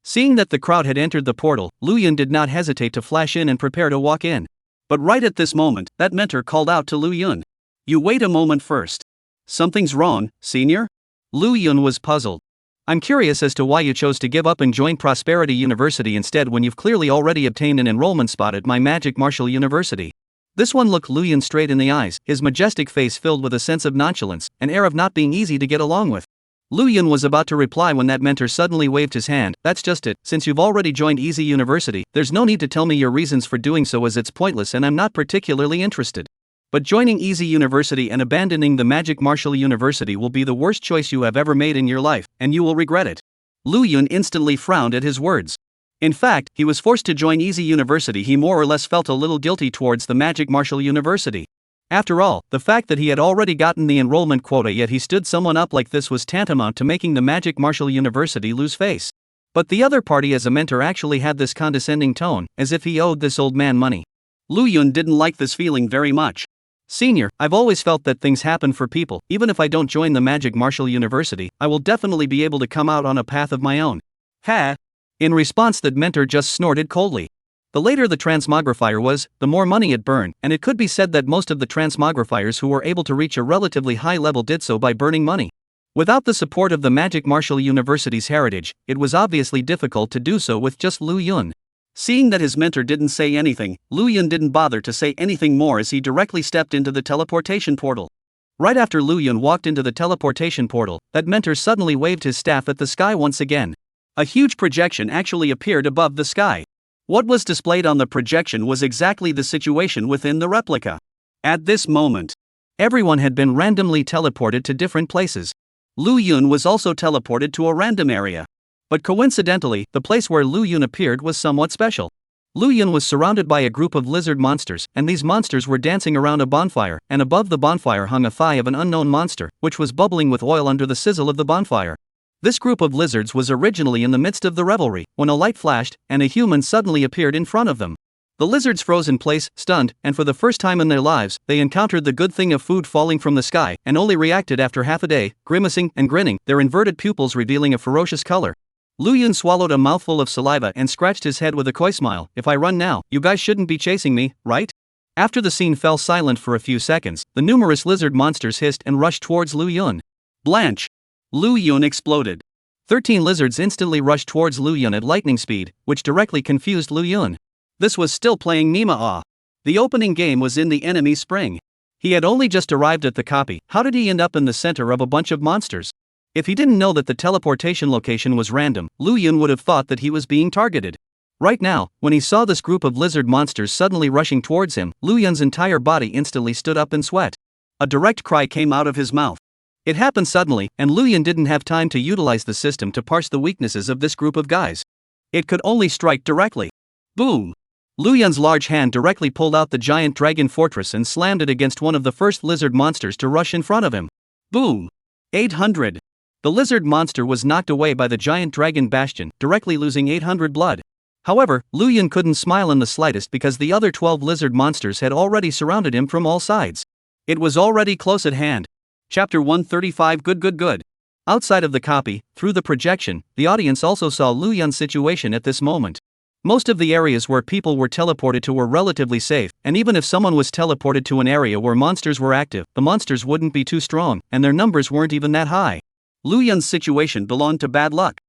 Seeing that the crowd had entered the portal, Lu Yun did not hesitate to flash in and prepare to walk in. But right at this moment, that mentor called out to Lu Yun. "You wait a moment first. Something's wrong, senior?" Lu Yun was puzzled. "I'm curious as to why you chose to give up and join Prosperity University instead when you've clearly already obtained an enrollment spot at my Magic Martial University." This one looked Lu Yun straight in the eyes, his majestic face filled with a sense of nonchalance, an air of not being easy to get along with. Lu Yun was about to reply when that mentor suddenly waved his hand. "That's just it, since you've already joined Easy University, there's no need to tell me your reasons for doing so as it's pointless and I'm not particularly interested. But joining Easy University and abandoning the Magic Martial University will be the worst choice you have ever made in your life, and you will regret it." Lu Yun instantly frowned at his words. In fact, he was forced to join Easy University. He more or less felt a little guilty towards the Magic Martial University. After all, the fact that he had already gotten the enrollment quota yet he stood someone up like this was tantamount to making the Magic Martial University lose face. But the other party as a mentor actually had this condescending tone, as if he owed this old man money. Lu Yun didn't like this feeling very much. "Senior, I've always felt that things happen for people. Even if I don't join the Magic Martial University, I will definitely be able to come out on a path of my own." "Ha!" In response, that mentor just snorted coldly. The later the transmogrifier was, the more money it burned, and it could be said that most of the transmogrifiers who were able to reach a relatively high level did so by burning money. Without the support of the Magic Martial University's heritage, it was obviously difficult to do so with just Lu Yun. Seeing that his mentor didn't say anything, Lu Yun didn't bother to say anything more as he directly stepped into the teleportation portal. Right after Lu Yun walked into the teleportation portal, that mentor suddenly waved his staff at the sky once again. A huge projection actually appeared above the sky. What was displayed on the projection was exactly the situation within the replica. At this moment, everyone had been randomly teleported to different places. Lu Yun was also teleported to a random area. But coincidentally, the place where Lu Yun appeared was somewhat special. Lu Yun was surrounded by a group of lizard monsters, and these monsters were dancing around a bonfire, and above the bonfire hung a thigh of an unknown monster, which was bubbling with oil under the sizzle of the bonfire. This group of lizards was originally in the midst of the revelry, when a light flashed, and a human suddenly appeared in front of them. The lizards froze in place, stunned, and for the first time in their lives, they encountered the good thing of food falling from the sky, and only reacted after half a day, grimacing and grinning, their inverted pupils revealing a ferocious color. Lu Yun swallowed a mouthful of saliva and scratched his head with a coy smile. "If I run now, you guys shouldn't be chasing me, right?" After the scene fell silent for a few seconds, the numerous lizard monsters hissed and rushed towards Lu Yun. Blanche! Lu Yun exploded. 13 lizards instantly rushed towards Lu Yun at lightning speed, which directly confused Lu Yun. This was still playing Mima. The opening game was in the enemy spring. He had only just arrived at the copy. How did he end up in the center of a bunch of monsters? If he didn't know that the teleportation location was random, Lu Yun would have thought that he was being targeted. Right now, when he saw this group of lizard monsters suddenly rushing towards him, Lu Yun's entire body instantly stood up in sweat. A direct cry came out of his mouth. It happened suddenly, and Lu Yun didn't have time to utilize the system to parse the weaknesses of this group of guys. It could only strike directly. Boom! Lu Yun's large hand directly pulled out the giant dragon fortress and slammed it against one of the first lizard monsters to rush in front of him. Boom! 800. The lizard monster was knocked away by the giant dragon bastion, directly losing 800 blood. However, Lu Yun couldn't smile in the slightest because the other 12 lizard monsters had already surrounded him from all sides. It was already close at hand. Chapter 135. Good. Outside of the copy, through the projection, the audience also saw Lu Yun's situation at this moment. Most of the areas where people were teleported to were relatively safe, and even if someone was teleported to an area where monsters were active, the monsters wouldn't be too strong, and their numbers weren't even that high. Lu Yun's situation belonged to bad luck.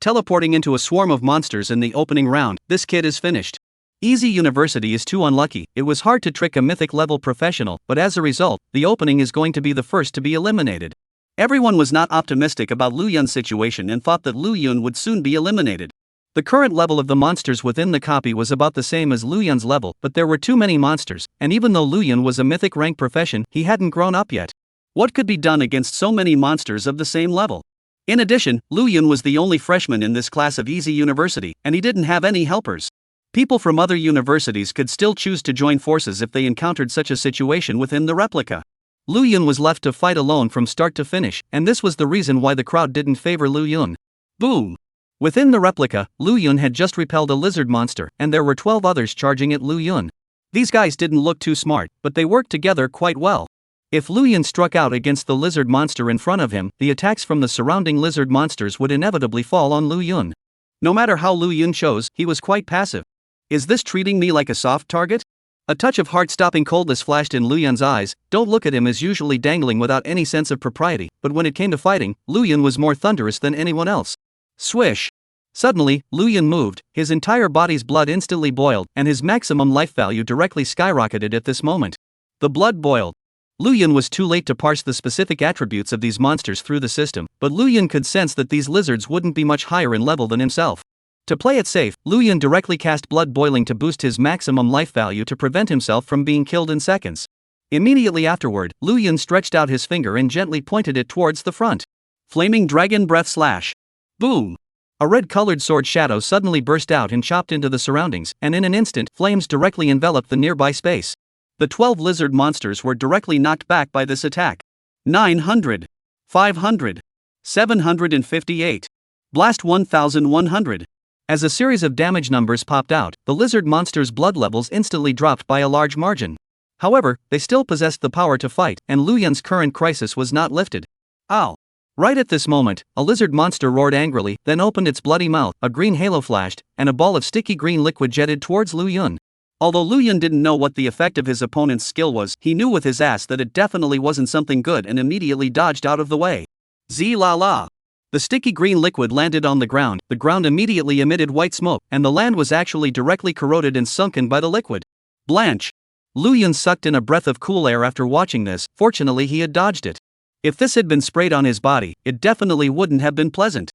Teleporting into a swarm of monsters in the opening round, this kid is finished. Easy University is too unlucky. It was hard to trick a mythic level professional, but as a result, the opening is going to be the first to be eliminated. Everyone was not optimistic about Lu Yun's situation and thought that Lu Yun would soon be eliminated. The current level of the monsters within the copy was about the same as Lu Yun's level, but there were too many monsters, and even though Lu Yun was a mythic rank profession, he hadn't grown up yet. What could be done against so many monsters of the same level? In addition, Lu Yun was the only freshman in this class of Easy University, and he didn't have any helpers. People from other universities could still choose to join forces if they encountered such a situation within the replica. Lu Yun was left to fight alone from start to finish, and this was the reason why the crowd didn't favor Lu Yun. Boom! Within the replica, Lu Yun had just repelled a lizard monster, and there were 12 others charging at Lu Yun. These guys didn't look too smart, but they worked together quite well. If Lu Yun struck out against the lizard monster in front of him, the attacks from the surrounding lizard monsters would inevitably fall on Lu Yun. No matter how Lu Yun chose, he was quite passive. Is this treating me like a soft target? A touch of heart-stopping coldness flashed in Lu Yun's eyes. Don't look at him as usually dangling without any sense of propriety, but when it came to fighting, Lu Yun was more thunderous than anyone else. Swish! Suddenly, Lu Yun moved, his entire body's blood instantly boiled, and his maximum life value directly skyrocketed at this moment. The blood boiled. Lu Yun was too late to parse the specific attributes of these monsters through the system, but Lu Yun could sense that these lizards wouldn't be much higher in level than himself. To play it safe, Lu Yun directly cast blood boiling to boost his maximum life value to prevent himself from being killed in seconds. Immediately afterward, Lu Yun stretched out his finger and gently pointed it towards the front. Flaming Dragon Breath Slash. Boom! A red-colored sword shadow suddenly burst out and chopped into the surroundings, and in an instant, flames directly enveloped the nearby space. The 12 lizard monsters were directly knocked back by this attack. 900. 500. 758. Blast 1100. As a series of damage numbers popped out, the lizard monsters' blood levels instantly dropped by a large margin. However, they still possessed the power to fight, and Lu Yun's current crisis was not lifted. Ow! Right at this moment, a lizard monster roared angrily, then opened its bloody mouth, a green halo flashed, and a ball of sticky green liquid jetted towards Lu Yun. Although Lu Yun didn't know what the effect of his opponent's skill was, he knew with his ass that it definitely wasn't something good and immediately dodged out of the way. Z-la-la! The sticky green liquid landed on the ground immediately emitted white smoke, and the land was actually directly corroded and sunken by the liquid. Blanche! Lu Yun sucked in a breath of cool air after watching this. Fortunately he had dodged it. If this had been sprayed on his body, it definitely wouldn't have been pleasant.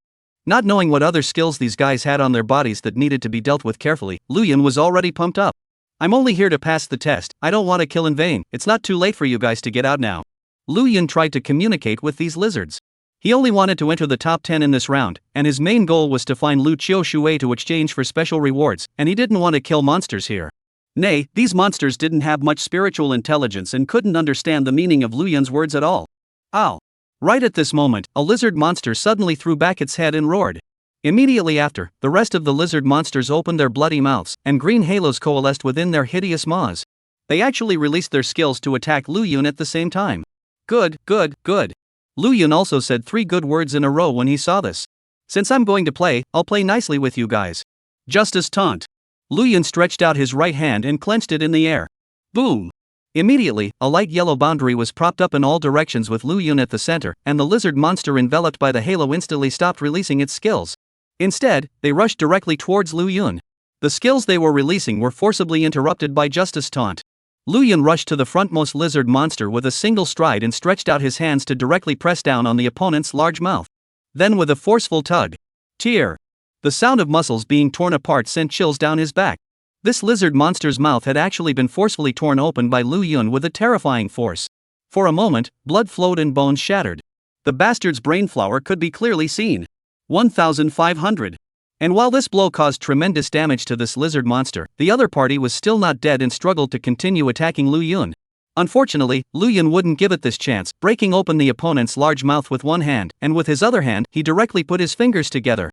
Not knowing what other skills these guys had on their bodies that needed to be dealt with carefully, Lu Yun was already pumped up. I'm only here to pass the test, I don't want to kill in vain, it's not too late for you guys to get out now. Lu Yun tried to communicate with these lizards. He only wanted to enter the top 10 in this round, and his main goal was to find Lu Chiu Shui to exchange for special rewards, and he didn't want to kill monsters here. Nay, these monsters didn't have much spiritual intelligence and couldn't understand the meaning of Lu Yun's words at all. Ow! Right at this moment, a lizard monster suddenly threw back its head and roared. Immediately after, the rest of the lizard monsters opened their bloody mouths, and green halos coalesced within their hideous maws. They actually released their skills to attack Lu Yun at the same time. Good, good, good. Lu Yun also said 3 good words in a row when he saw this. Since I'm going to play, I'll play nicely with you guys. Justice taunt. Lu Yun stretched out his right hand and clenched it in the air. Boom! Immediately, a light yellow boundary was propped up in all directions with Lu Yun at the center, and the lizard monster enveloped by the halo instantly stopped releasing its skills. Instead, they rushed directly towards Lu Yun. The skills they were releasing were forcibly interrupted by Justice Taunt. Lu Yun rushed to the frontmost lizard monster with a single stride and stretched out his hands to directly press down on the opponent's large mouth. Then with a forceful tug. Tear! The sound of muscles being torn apart sent chills down his back. This lizard monster's mouth had actually been forcefully torn open by Lu Yun with a terrifying force. For a moment, blood flowed and bones shattered. The bastard's brain flower could be clearly seen. 1,500. And while this blow caused tremendous damage to this lizard monster, the other party was still not dead and struggled to continue attacking Lu Yun. Unfortunately, Lu Yun wouldn't give it this chance, breaking open the opponent's large mouth with one hand, and with his other hand, he directly put his fingers together.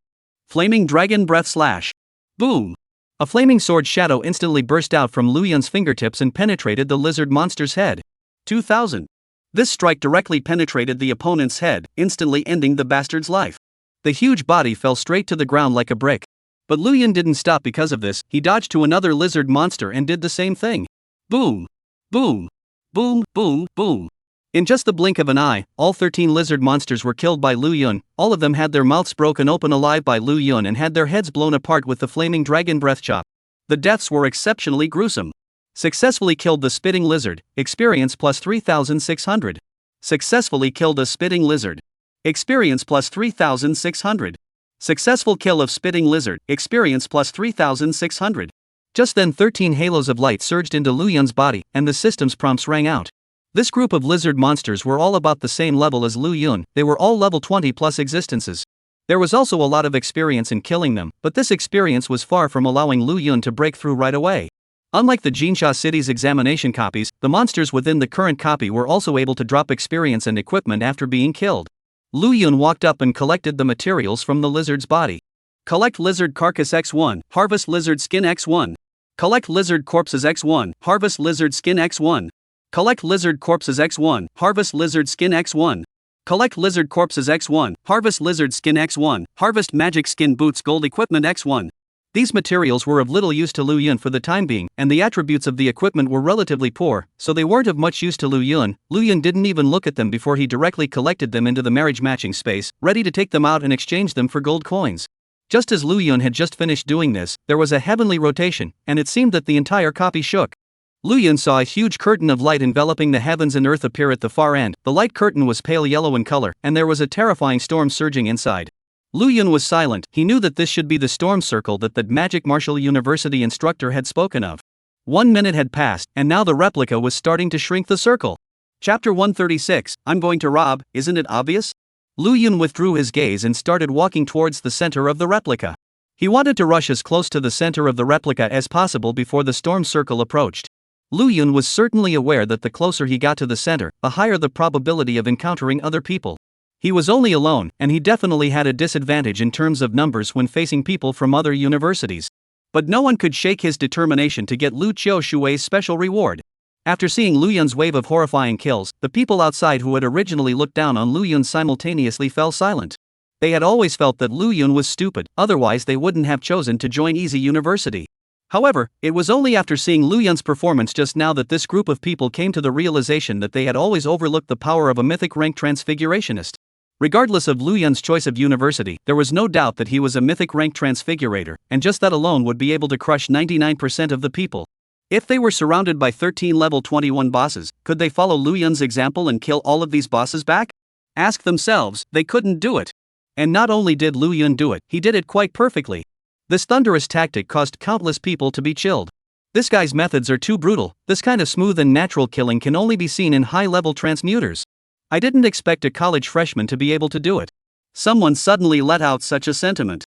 Flaming Dragon Breath Slash. Boom! A flaming sword shadow instantly burst out from Lu Yun's fingertips and penetrated the lizard monster's head. 2,000. This strike directly penetrated the opponent's head, instantly ending the bastard's life. The huge body fell straight to the ground like a brick. But Lu Yun didn't stop because of this, he dodged to another lizard monster and did the same thing. Boom! Boom! Boom! Boom! Boom! In just the blink of an eye, all 13 lizard monsters were killed by Lu Yun. All of them had their mouths broken open alive by Lu Yun and had their heads blown apart with the flaming dragon breath chop. The deaths were exceptionally gruesome. Successfully killed the spitting lizard, experience plus 3,600. Successfully killed a spitting lizard. Experience plus 3,600. Successful kill of spitting lizard, experience plus 3,600. Just then 13 halos of light surged into Lu Yun's body, and the system's prompts rang out. This group of lizard monsters were all about the same level as Lu Yun, they were all level 20 plus existences. There was also a lot of experience in killing them, but this experience was far from allowing Lu Yun to break through right away. Unlike the Jinsha City's examination copies, the monsters within the current copy were also able to drop experience and equipment after being killed. Lu Yun walked up and collected the materials from the lizard's body. Collect lizard carcass X1, harvest lizard skin X1. Collect lizard corpses X1, harvest lizard skin X1. Collect lizard corpses X1, harvest lizard skin X1. Collect lizard corpses X1, harvest lizard skin X1, harvest magic skin boots gold equipment X1. These materials were of little use to Lu Yun for the time being, and the attributes of the equipment were relatively poor, so they weren't of much use to Lu Yun. Lu Yun didn't even look at them before he directly collected them into the marriage matching space, ready to take them out and exchange them for gold coins. Just as Lu Yun had just finished doing this, there was a heavenly rotation, and it seemed that the entire copy shook. Lu Yun saw a huge curtain of light enveloping the heavens and earth appear at the far end. The light curtain was pale yellow in color, and there was a terrifying storm surging inside. Lu Yun was silent. He knew that this should be the storm circle that the Magic Martial University instructor had spoken of. 1 minute had passed, and now the replica was starting to shrink the circle. Chapter 136, I'm going to rob, isn't it obvious? Lu Yun withdrew his gaze and started walking towards the center of the replica. He wanted to rush as close to the center of the replica as possible before the storm circle approached. Lu Yun was certainly aware that the closer he got to the center, the higher the probability of encountering other people. He was only alone, and he definitely had a disadvantage in terms of numbers when facing people from other universities. But no one could shake his determination to get Lu Qiushui's special reward. After seeing Lu Yun's wave of horrifying kills, the people outside who had originally looked down on Lu Yun simultaneously fell silent. They had always felt that Lu Yun was stupid, otherwise they wouldn't have chosen to join Easy University. However, it was only after seeing Lu Yun's performance just now that this group of people came to the realization that they had always overlooked the power of a mythic rank transfigurationist. Regardless of Lu Yun's choice of university, there was no doubt that he was a mythic rank transfigurator, and just that alone would be able to crush 99% of the people. If they were surrounded by 13 level 21 bosses, could they follow Lu Yun's example and kill all of these bosses back? Ask themselves, they couldn't do it. And not only did Lu Yun do it, he did it quite perfectly. This thunderous tactic caused countless people to be chilled. This guy's methods are too brutal. This kind of smooth and natural killing can only be seen in high-level transmuters. I didn't expect a college freshman to be able to do it. Someone suddenly let out such a sentiment.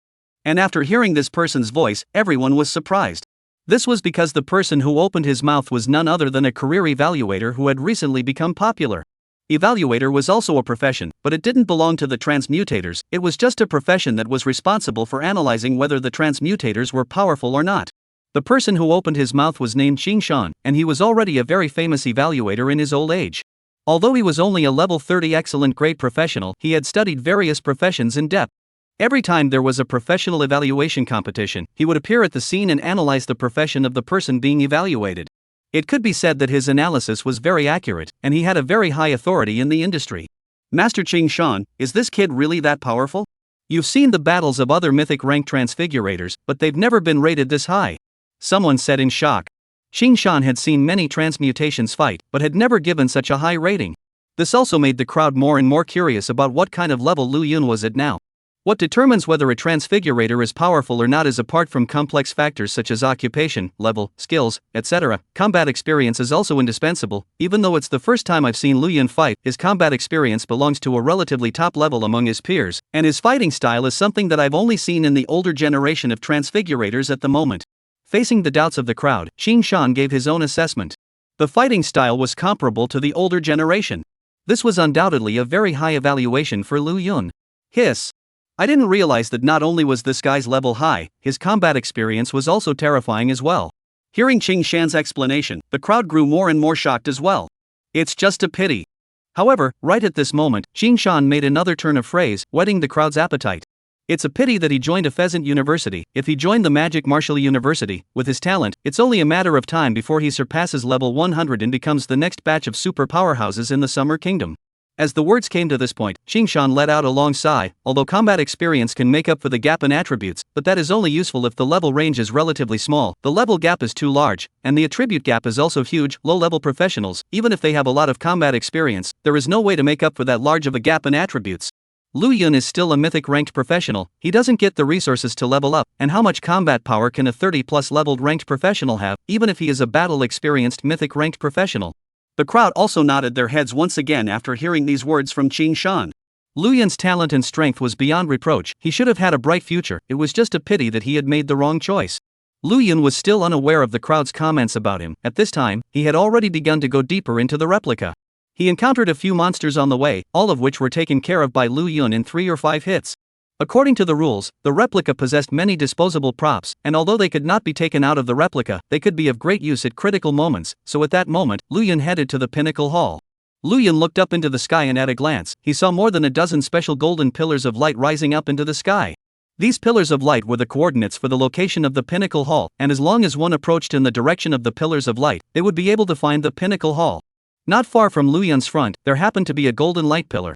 And after hearing this person's voice, everyone was surprised. This was because the person who opened his mouth was none other than a career evaluator who had recently become popular. Evaluator was also a profession, but it didn't belong to the transmutators. It was just a profession that was responsible for analyzing whether the transmutators were powerful or not. The person who opened his mouth was named Qing Shan, and he was already a very famous evaluator in his old age. Although he was only a level 30 excellent grade professional, he had studied various professions in depth. Every time there was a professional evaluation competition, he would appear at the scene and analyze the profession of the person being evaluated. It could be said that his analysis was very accurate, and he had a very high authority in the industry. Master Qing Shan, is this kid really that powerful? You've seen the battles of other mythic rank transfigurators, but they've never been rated this high. Someone said in shock. Qing Shan had seen many transmutations fight, but had never given such a high rating. This also made the crowd more and more curious about what kind of level Lu Yun was at now. What determines whether a transfigurator is powerful or not is apart from complex factors such as occupation, level, skills, etc. Combat experience is also indispensable. Even though it's the first time I've seen Lu Yun fight, his combat experience belongs to a relatively top level among his peers, and his fighting style is something that I've only seen in the older generation of transfigurators at the moment. Facing the doubts of the crowd, Qing Shan gave his own assessment. The fighting style was comparable to the older generation. This was undoubtedly a very high evaluation for Lu Yun. Hiss. I didn't realize that not only was this guy's level high, his combat experience was also terrifying as well. Hearing Qing Shan's explanation, the crowd grew more and more shocked as well. It's just a pity. However, right at this moment, Qing Shan made another turn of phrase, whetting the crowd's appetite. It's a pity that he joined a pheasant university. If he joined the Magic Martial University, with his talent, it's only a matter of time before he surpasses level 100 and becomes the next batch of super powerhouses in the Summer Kingdom. As the words came to this point, Qing Shan let out a long sigh. Although combat experience can make up for the gap in attributes, but that is only useful if the level range is relatively small. The level gap is too large, and the attribute gap is also huge. Low-level professionals, even if they have a lot of combat experience, there is no way to make up for that large of a gap in attributes. Lu Yun is still a mythic ranked professional. He doesn't get the resources to level up, and how much combat power can a 30+ leveled ranked professional have, even if he is a battle-experienced mythic ranked professional? The crowd also nodded their heads once again after hearing these words from Qing Shan. Lu Yun's talent and strength was beyond reproach. He should have had a bright future. It was just a pity that he had made the wrong choice. Lu Yun was still unaware of the crowd's comments about him. At this time, he had already begun to go deeper into the replica. He encountered a few monsters on the way, all of which were taken care of by Lu Yun in 3 or 5 hits. According to the rules, the replica possessed many disposable props, and although they could not be taken out of the replica, they could be of great use at critical moments, so at that moment, Luyan headed to the pinnacle hall. Luyan looked up into the sky and at a glance, he saw more than a dozen special golden pillars of light rising up into the sky. These pillars of light were the coordinates for the location of the pinnacle hall, and as long as one approached in the direction of the pillars of light, they would be able to find the pinnacle hall. Not far from Luyan's front, there happened to be a golden light pillar.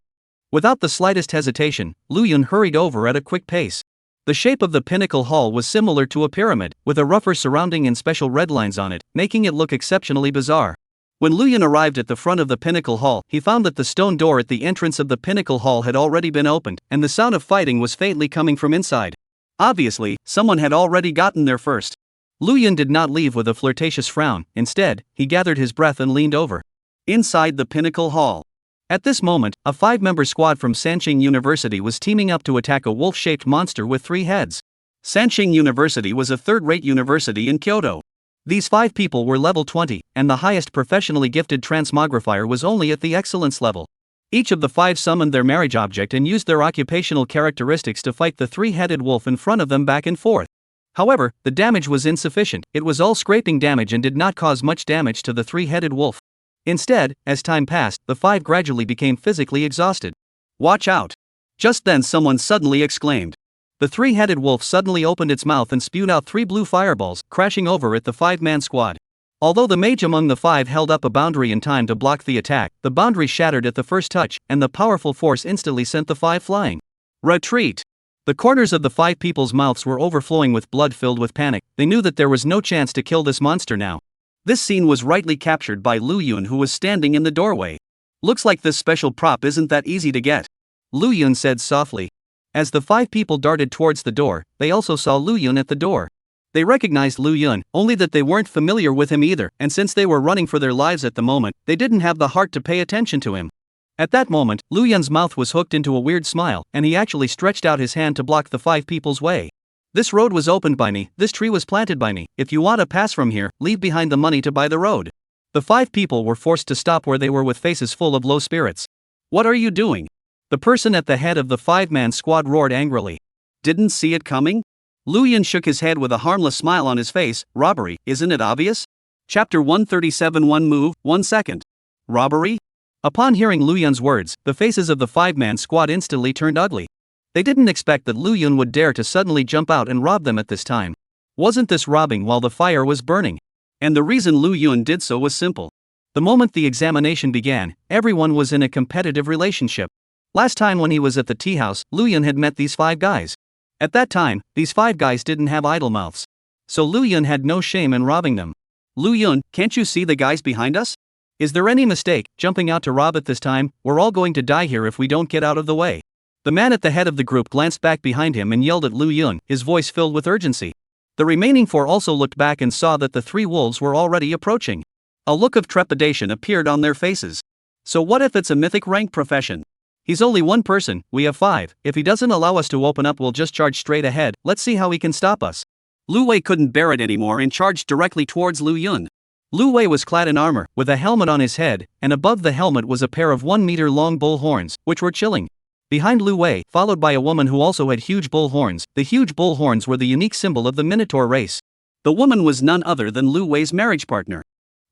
Without the slightest hesitation, Luyan hurried over at a quick pace. The shape of the pinnacle hall was similar to a pyramid, with a rougher surrounding and special red lines on it, making it look exceptionally bizarre. When Luyan arrived at the front of the pinnacle hall, he found that the stone door at the entrance of the pinnacle hall had already been opened, and the sound of fighting was faintly coming from inside. Obviously, someone had already gotten there first. Luyan did not leave with a flirtatious frown, instead, he gathered his breath and leaned over. Inside the pinnacle hall. At this moment, a 5-member squad from Sanshing University was teaming up to attack a wolf-shaped monster with 3 heads. Sanshing University was a third-rate university in Kyoto. These 5 people were level 20, and the highest professionally gifted transmogrifier was only at the excellence level. Each of the 5 summoned their marriage object and used their occupational characteristics to fight the 3-headed wolf in front of them back and forth. However, the damage was insufficient, it was all scraping damage and did not cause much damage to the 3-headed wolf. Instead, as time passed, the 5 gradually became physically exhausted. "Watch out!" Just then someone suddenly exclaimed. The 3-headed wolf suddenly opened its mouth and spewed out 3 blue fireballs, crashing over at the 5-man squad. Although the mage among the 5 held up a boundary in time to block the attack, the boundary shattered at the first touch, and the powerful force instantly sent the 5 flying. Retreat! The corners of the 5 people's mouths were overflowing with blood filled with panic. They knew that there was no chance to kill this monster now. This scene was rightly captured by Luyan, who was standing in the doorway. "Looks like this special prop isn't that easy to get," Luyan said softly. As the 5 people darted towards the door, they also saw Luyan at the door. They recognized Luyan, only that they weren't familiar with him either, and since they were running for their lives at the moment, they didn't have the heart to pay attention to him. At that moment, Luyan's mouth was hooked into a weird smile, and he actually stretched out his hand to block the 5 people's way. "This road was opened by me, this tree was planted by me, if you want to pass from here, leave behind the money to buy the road." The 5 people were forced to stop where they were with faces full of low spirits. "What are you doing?" The person at the head of the 5-man squad roared angrily. "Didn't see it coming?" Luyan shook his head with a harmless smile on his face. "Robbery, isn't it obvious?" Chapter 137. 1 move, 1 second. Robbery? Upon hearing Luyan's words, the faces of the 5-man squad instantly turned ugly. They didn't expect that Luyan would dare to suddenly jump out and rob them at this time. Wasn't this robbing while the fire was burning? And the reason Luyan did so was simple. The moment the examination began, everyone was in a competitive relationship. Last time when he was at the tea house, Luyan had met these 5 guys. At that time, these 5 guys didn't have idle mouths. So Luyan had no shame in robbing them. "Luyan, can't you see the guys behind us? Is there any mistake, jumping out to rob at this time? We're all going to die here if we don't get out of the way." The man at the head of the group glanced back behind him and yelled at Luyan, his voice filled with urgency. The remaining 4 also looked back and saw that the 3 wolves were already approaching. A look of trepidation appeared on their faces. "So what if it's a mythic rank profession? He's only 1 person, we have 5, if he doesn't allow us to open up we'll just charge straight ahead, let's see how he can stop us." Lu Wei couldn't bear it anymore and charged directly towards Luyan. Lu Wei was clad in armor, with a helmet on his head, and above the helmet was a pair of 1-meter-long bull horns, which were chilling. Behind Lu Wei, followed by a woman who also had huge bull horns, the huge bull horns were the unique symbol of the Minotaur race. The woman was none other than Lu Wei's marriage partner.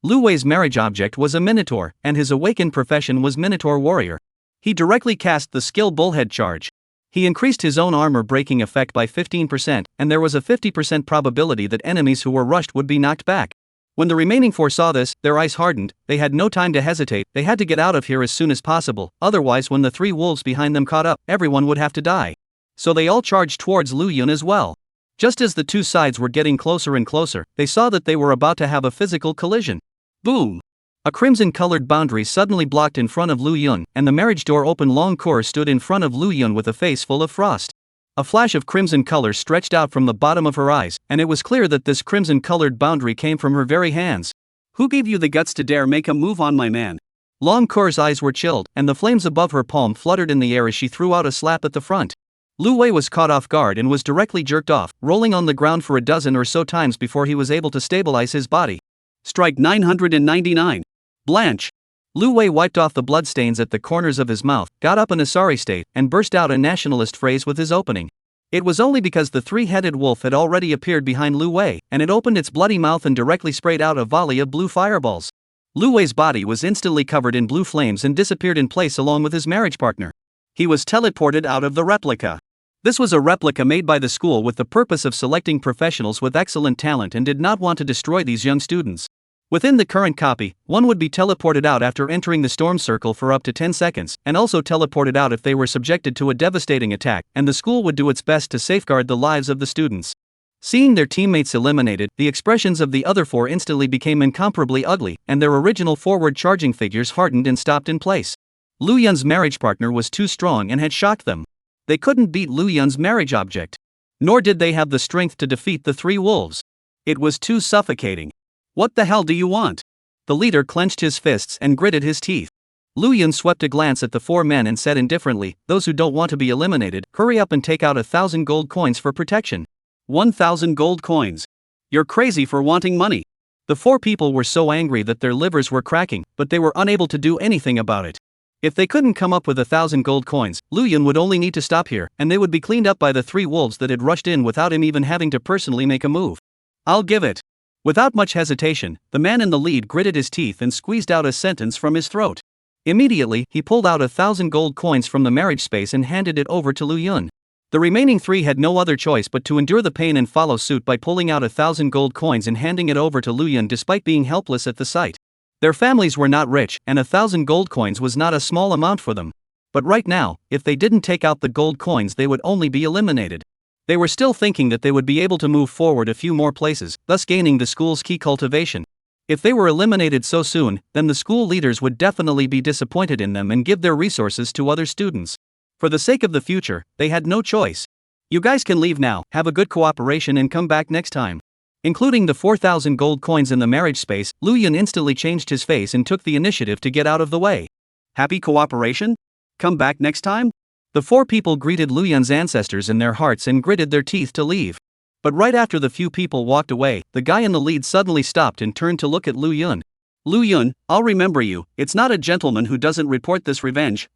Lu Wei's marriage object was a Minotaur, and his awakened profession was Minotaur warrior. He directly cast the skill bullhead charge. He increased his own armor breaking effect by 15%, and there was a 50% probability that enemies who were rushed would be knocked back. When the remaining 4 saw this, their eyes hardened. They had no time to hesitate, they had to get out of here as soon as possible, otherwise when the 3 wolves behind them caught up, everyone would have to die. So they all charged towards Luyan as well. Just as the 2 sides were getting closer and closer, they saw that they were about to have a physical collision. Boom! A crimson-colored boundary suddenly blocked in front of Luyan, and the marriage door open. Long Kor stood in front of Luyan with a face full of frost. A flash of crimson color stretched out from the bottom of her eyes, and it was clear that this crimson-colored boundary came from her very hands. "Who gave you the guts to dare make a move on my man?" Long Kor's eyes were chilled, and the flames above her palm fluttered in the air as she threw out a slap at the front. Lu Wei was caught off guard and was directly jerked off, rolling on the ground for a dozen or so times before he was able to stabilize his body. Strike 999. Blanche. Lu Wei wiped off the bloodstains at the corners of his mouth, got up in a sorry state, and burst out a nationalist phrase with his opening. It was only because the three-headed wolf had already appeared behind Lu Wei, and it opened its bloody mouth and directly sprayed out a volley of blue fireballs. Lu Wei's body was instantly covered in blue flames and disappeared in place along with his marriage partner. He was teleported out of the replica. This was a replica made by the school with the purpose of selecting professionals with excellent talent and did not want to destroy these young students. Within the current copy, one would be teleported out after entering the storm circle for up to 10 seconds, and also teleported out if they were subjected to a devastating attack, and the school would do its best to safeguard the lives of the students. Seeing their teammates eliminated, the expressions of the other four instantly became incomparably ugly, and their original forward-charging figures hardened and stopped in place. Lu Yun's marriage partner was too strong and had shocked them. They couldn't beat Lu Yun's marriage object. Nor did they have the strength to defeat the three wolves. It was too suffocating. What the hell do you want? The leader clenched his fists and gritted his teeth. Lu Yun swept a glance at the four men and said indifferently, "Those who don't want to be eliminated, hurry up and take out 1,000 gold coins for protection." 1,000 gold coins. You're crazy for wanting money. The four people were so angry that their livers were cracking, but they were unable to do anything about it. If they couldn't come up with 1,000 gold coins, Lu Yun would only need to stop here, and they would be cleaned up by the three wolves that had rushed in without him even having to personally make a move. "I'll give it." Without much hesitation, the man in the lead gritted his teeth and squeezed out a sentence from his throat. Immediately, he pulled out 1,000 gold coins from the marriage space and handed it over to Lu Yun. The remaining three had no other choice but to endure the pain and follow suit by pulling out 1,000 gold coins and handing it over to Lu Yun despite being helpless at the sight. Their families were not rich, and 1,000 gold coins was not a small amount for them. But right now, if they didn't take out the gold coins, they would only be eliminated. They were still thinking that they would be able to move forward a few more places, thus gaining the school's key cultivation. If they were eliminated so soon, then the school leaders would definitely be disappointed in them and give their resources to other students. For the sake of the future, they had no choice. "You guys can leave now, have a good cooperation and come back next time." Including the 4,000 gold coins in the marriage space, Lu Yun instantly changed his face and took the initiative to get out of the way. "Happy cooperation? Come back next time?" The four people greeted Lu Yun's ancestors in their hearts and gritted their teeth to leave. But right after the few people walked away, the guy in the lead suddenly stopped and turned to look at Lu Yun. "Lu Yun, I'll remember you. It's not a gentleman who doesn't report this revenge,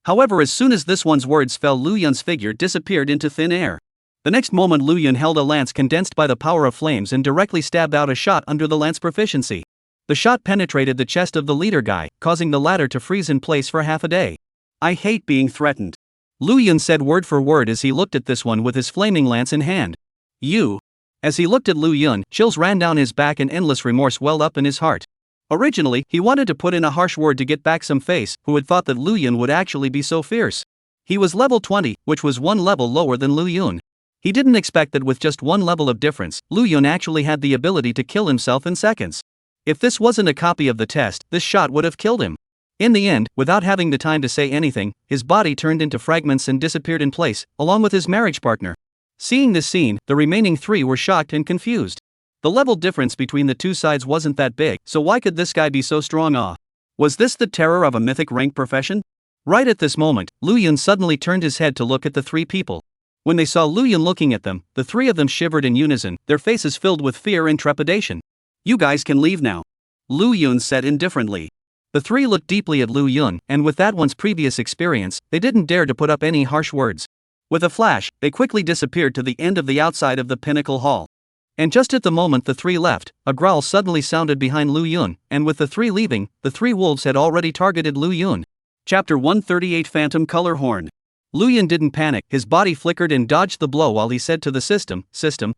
However, as soon as this one's words fell, Lu Yun's figure disappeared into thin air. The next moment, Lu Yun held a lance condensed by the power of flames and directly stabbed out a shot under the lance proficiency. The shot penetrated the chest of the leader guy, causing the latter to freeze in place for half a day. "I hate being threatened," Lu Yun said word for word as he looked at this one with his flaming lance in hand. "You." As he looked at Lu Yun, chills ran down his back and endless remorse welled up in his heart. Originally, he wanted to put in a harsh word to get back some face, who had thought that Lu Yun would actually be so fierce. He was level 20, which was one level lower than Lu Yun. He didn't expect that with just one level of difference, Lu Yun actually had the ability to kill himself in seconds. If this wasn't a copy of the test, this shot would have killed him. In the end, without having the time to say anything, his body turned into fragments and disappeared in place, along with his marriage partner. Seeing this scene, the remaining three were shocked and confused. The level difference between the two sides wasn't that big, so why could this guy be so strong? Was this the terror of a mythic rank profession? Right at this moment, Lu Yun suddenly turned his head to look at the three people. When they saw Lu Yun looking at them, the three of them shivered in unison, their faces filled with fear and trepidation. "You guys can leave now," Lu Yun said indifferently. The three looked deeply at Lu Yun, and with that one's previous experience, they didn't dare to put up any harsh words. With a flash, they quickly disappeared to the end of the outside of the Pinnacle Hall. And just at the moment the three left, a growl suddenly sounded behind Lu Yun, and with the three leaving, the three wolves had already targeted Lu Yun. Chapter 138 Phantom Color Horn. Lu Yun didn't panic, his body flickered and dodged the blow while he said to the system,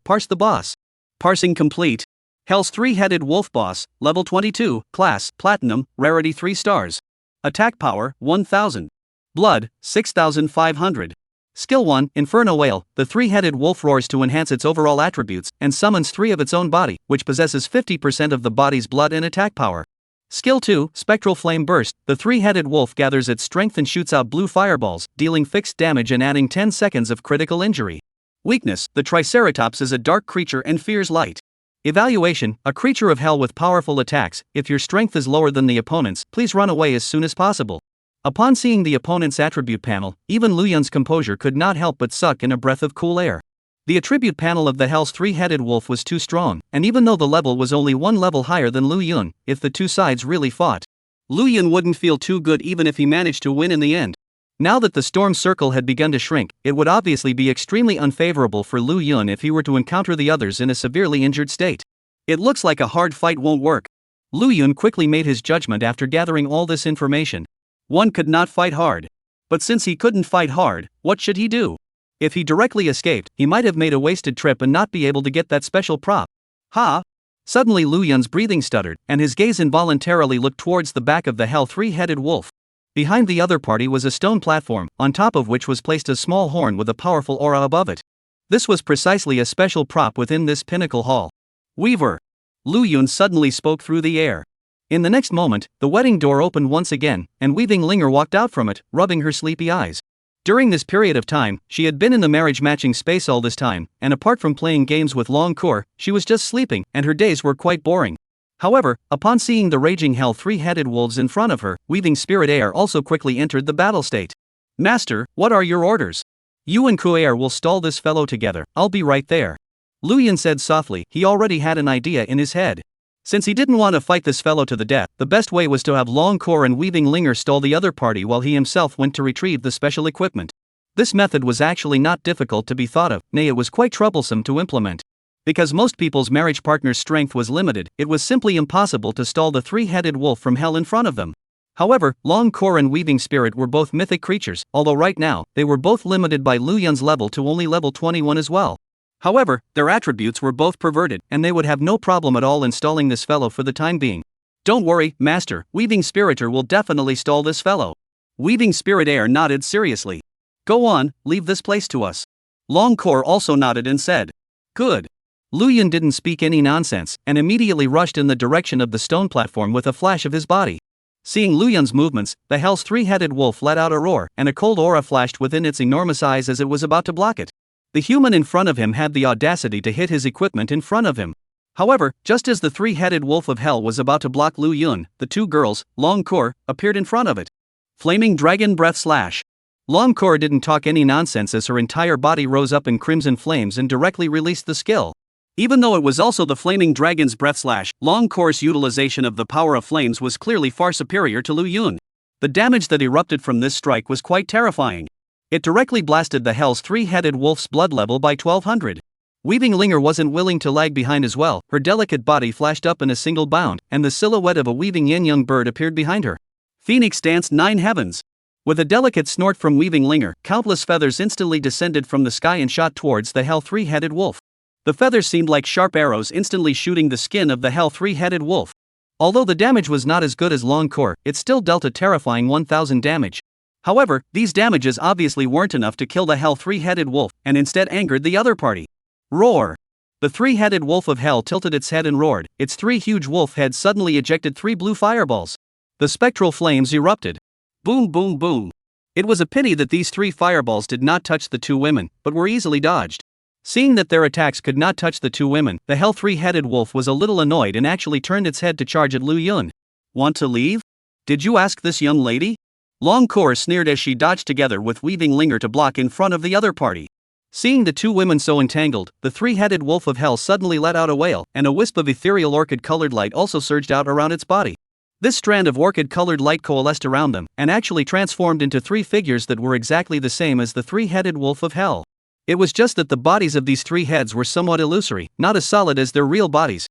"Parse the boss." Parsing complete. Hell's three-headed wolf boss, level 22, class, platinum, rarity 3 stars. Attack power, 1000. Blood, 6500. Skill 1, Inferno Whale. The three-headed wolf roars to enhance its overall attributes, and summons 3 of its own body, which possesses 50% of the body's blood and attack power. Skill 2, Spectral Flame Burst. The three-headed wolf gathers its strength and shoots out blue fireballs, dealing fixed damage and adding 10 seconds of critical injury. Weakness, the Triceratops is a dark creature and fears light. Evaluation, a creature of hell with powerful attacks. If your strength is lower than the opponent's, please run away as soon as possible. Upon seeing the opponent's attribute panel, even Lu Yun's composure could not help but suck in a breath of cool air. The attribute panel of the Hell's three-headed wolf was too strong, and even though the level was only one level higher than Lu Yun, if the two sides really fought, Lu Yun wouldn't feel too good even if he managed to win in the end. Now that the storm circle had begun to shrink, it would obviously be extremely unfavorable for Lu Yun if he were to encounter the others in a severely injured state. It looks like a hard fight won't work. Lu Yun quickly made his judgment after gathering all this information. One could not fight hard. But since he couldn't fight hard, what should he do? If he directly escaped, he might have made a wasted trip and not be able to get that special prop. Ha! Suddenly Lu Yun's breathing stuttered, and his gaze involuntarily looked towards the back of the hell three-headed wolf. Behind the other party was a stone platform, on top of which was placed a small horn with a powerful aura above it. This was precisely a special prop within this pinnacle hall. Weaver! Lu Yun suddenly spoke through the air. In the next moment, the wedding door opened once again, and Weaving Linger walked out from it, rubbing her sleepy eyes. During this period of time, she had been in the marriage matching space all this time, and apart from playing games with Long Core, she was just sleeping, and her days were quite boring. However, upon seeing the raging hell three-headed wolves in front of her, Weaving Spirit Air also quickly entered the battle state. Master, what are your orders? You and Kuair will stall this fellow together, I'll be right there. Lu Yun said softly. He already had an idea in his head. Since he didn't want to fight this fellow to the death, the best way was to have Long Core and Weaving Linger stall the other party while he himself went to retrieve the special equipment. This method was actually not difficult to be thought of, nay it was quite troublesome to implement. Because most people's marriage partner's strength was limited, it was simply impossible to stall the three-headed wolf from hell in front of them. However, Long Core and Weaving Spirit were both mythic creatures, although right now, they were both limited by Lu Yun's level to only level 21 as well. However, their attributes were both perverted, and they would have no problem at all installing this fellow for the time being. Don't worry, Master, Weaving Spiritor will definitely stall this fellow. Weaving Spirit Air nodded seriously. Go on, leave this place to us. Long Core also nodded and said. Good. Lu Yun didn't speak any nonsense, and immediately rushed in the direction of the stone platform with a flash of his body. Seeing Lu Yun's movements, the hell's three-headed wolf let out a roar, and a cold aura flashed within its enormous eyes as it was about to block it. The human in front of him had the audacity to hit his equipment in front of him. However, just as the three-headed wolf of hell was about to block Lu Yun, the two girls, Long Core, appeared in front of it. Flaming Dragon Breath Slash. Long Core didn't talk any nonsense as her entire body rose up in crimson flames and directly released the skill. Even though it was also the Flaming Dragon's Breath Slash, Long Core's utilization of the power of flames was clearly far superior to Lu Yun. The damage that erupted from this strike was quite terrifying. It directly blasted the hell's three-headed wolf's blood level by 1200. Weaving Linger wasn't willing to lag behind as well. Her delicate body flashed up in a single bound, and the silhouette of a weaving yin-young bird appeared behind her. Phoenix danced 9 heavens. With a delicate snort from Weaving Linger, countless feathers instantly descended from the sky and shot towards the hell three-headed wolf. The feathers seemed like sharp arrows instantly shooting the skin of the hell three-headed wolf. Although the damage was not as good as Long Core, it still dealt a terrifying 1000 damage. However, these damages obviously weren't enough to kill the hell three-headed wolf, and instead angered the other party. Roar! The three-headed wolf of hell tilted its head and roared. Its 3 huge wolf heads suddenly ejected 3 blue fireballs. The spectral flames erupted. Boom boom boom. It was a pity that these 3 fireballs did not touch the 2 women, but were easily dodged. Seeing that their attacks could not touch the 2 women, the hell three-headed wolf was a little annoyed and actually turned its head to charge at Lu Yun. Want to leave? Did you ask this young lady? Long Core sneered as she dodged together with Weaving Linger to block in front of the other party. Seeing the 2 women so entangled, the three-headed wolf of hell suddenly let out a wail, and a wisp of ethereal orchid-colored light also surged out around its body. This strand of orchid-colored light coalesced around them, and actually transformed into 3 figures that were exactly the same as the three-headed wolf of hell. It was just that the bodies of these 3 heads were somewhat illusory, not as solid as their real bodies.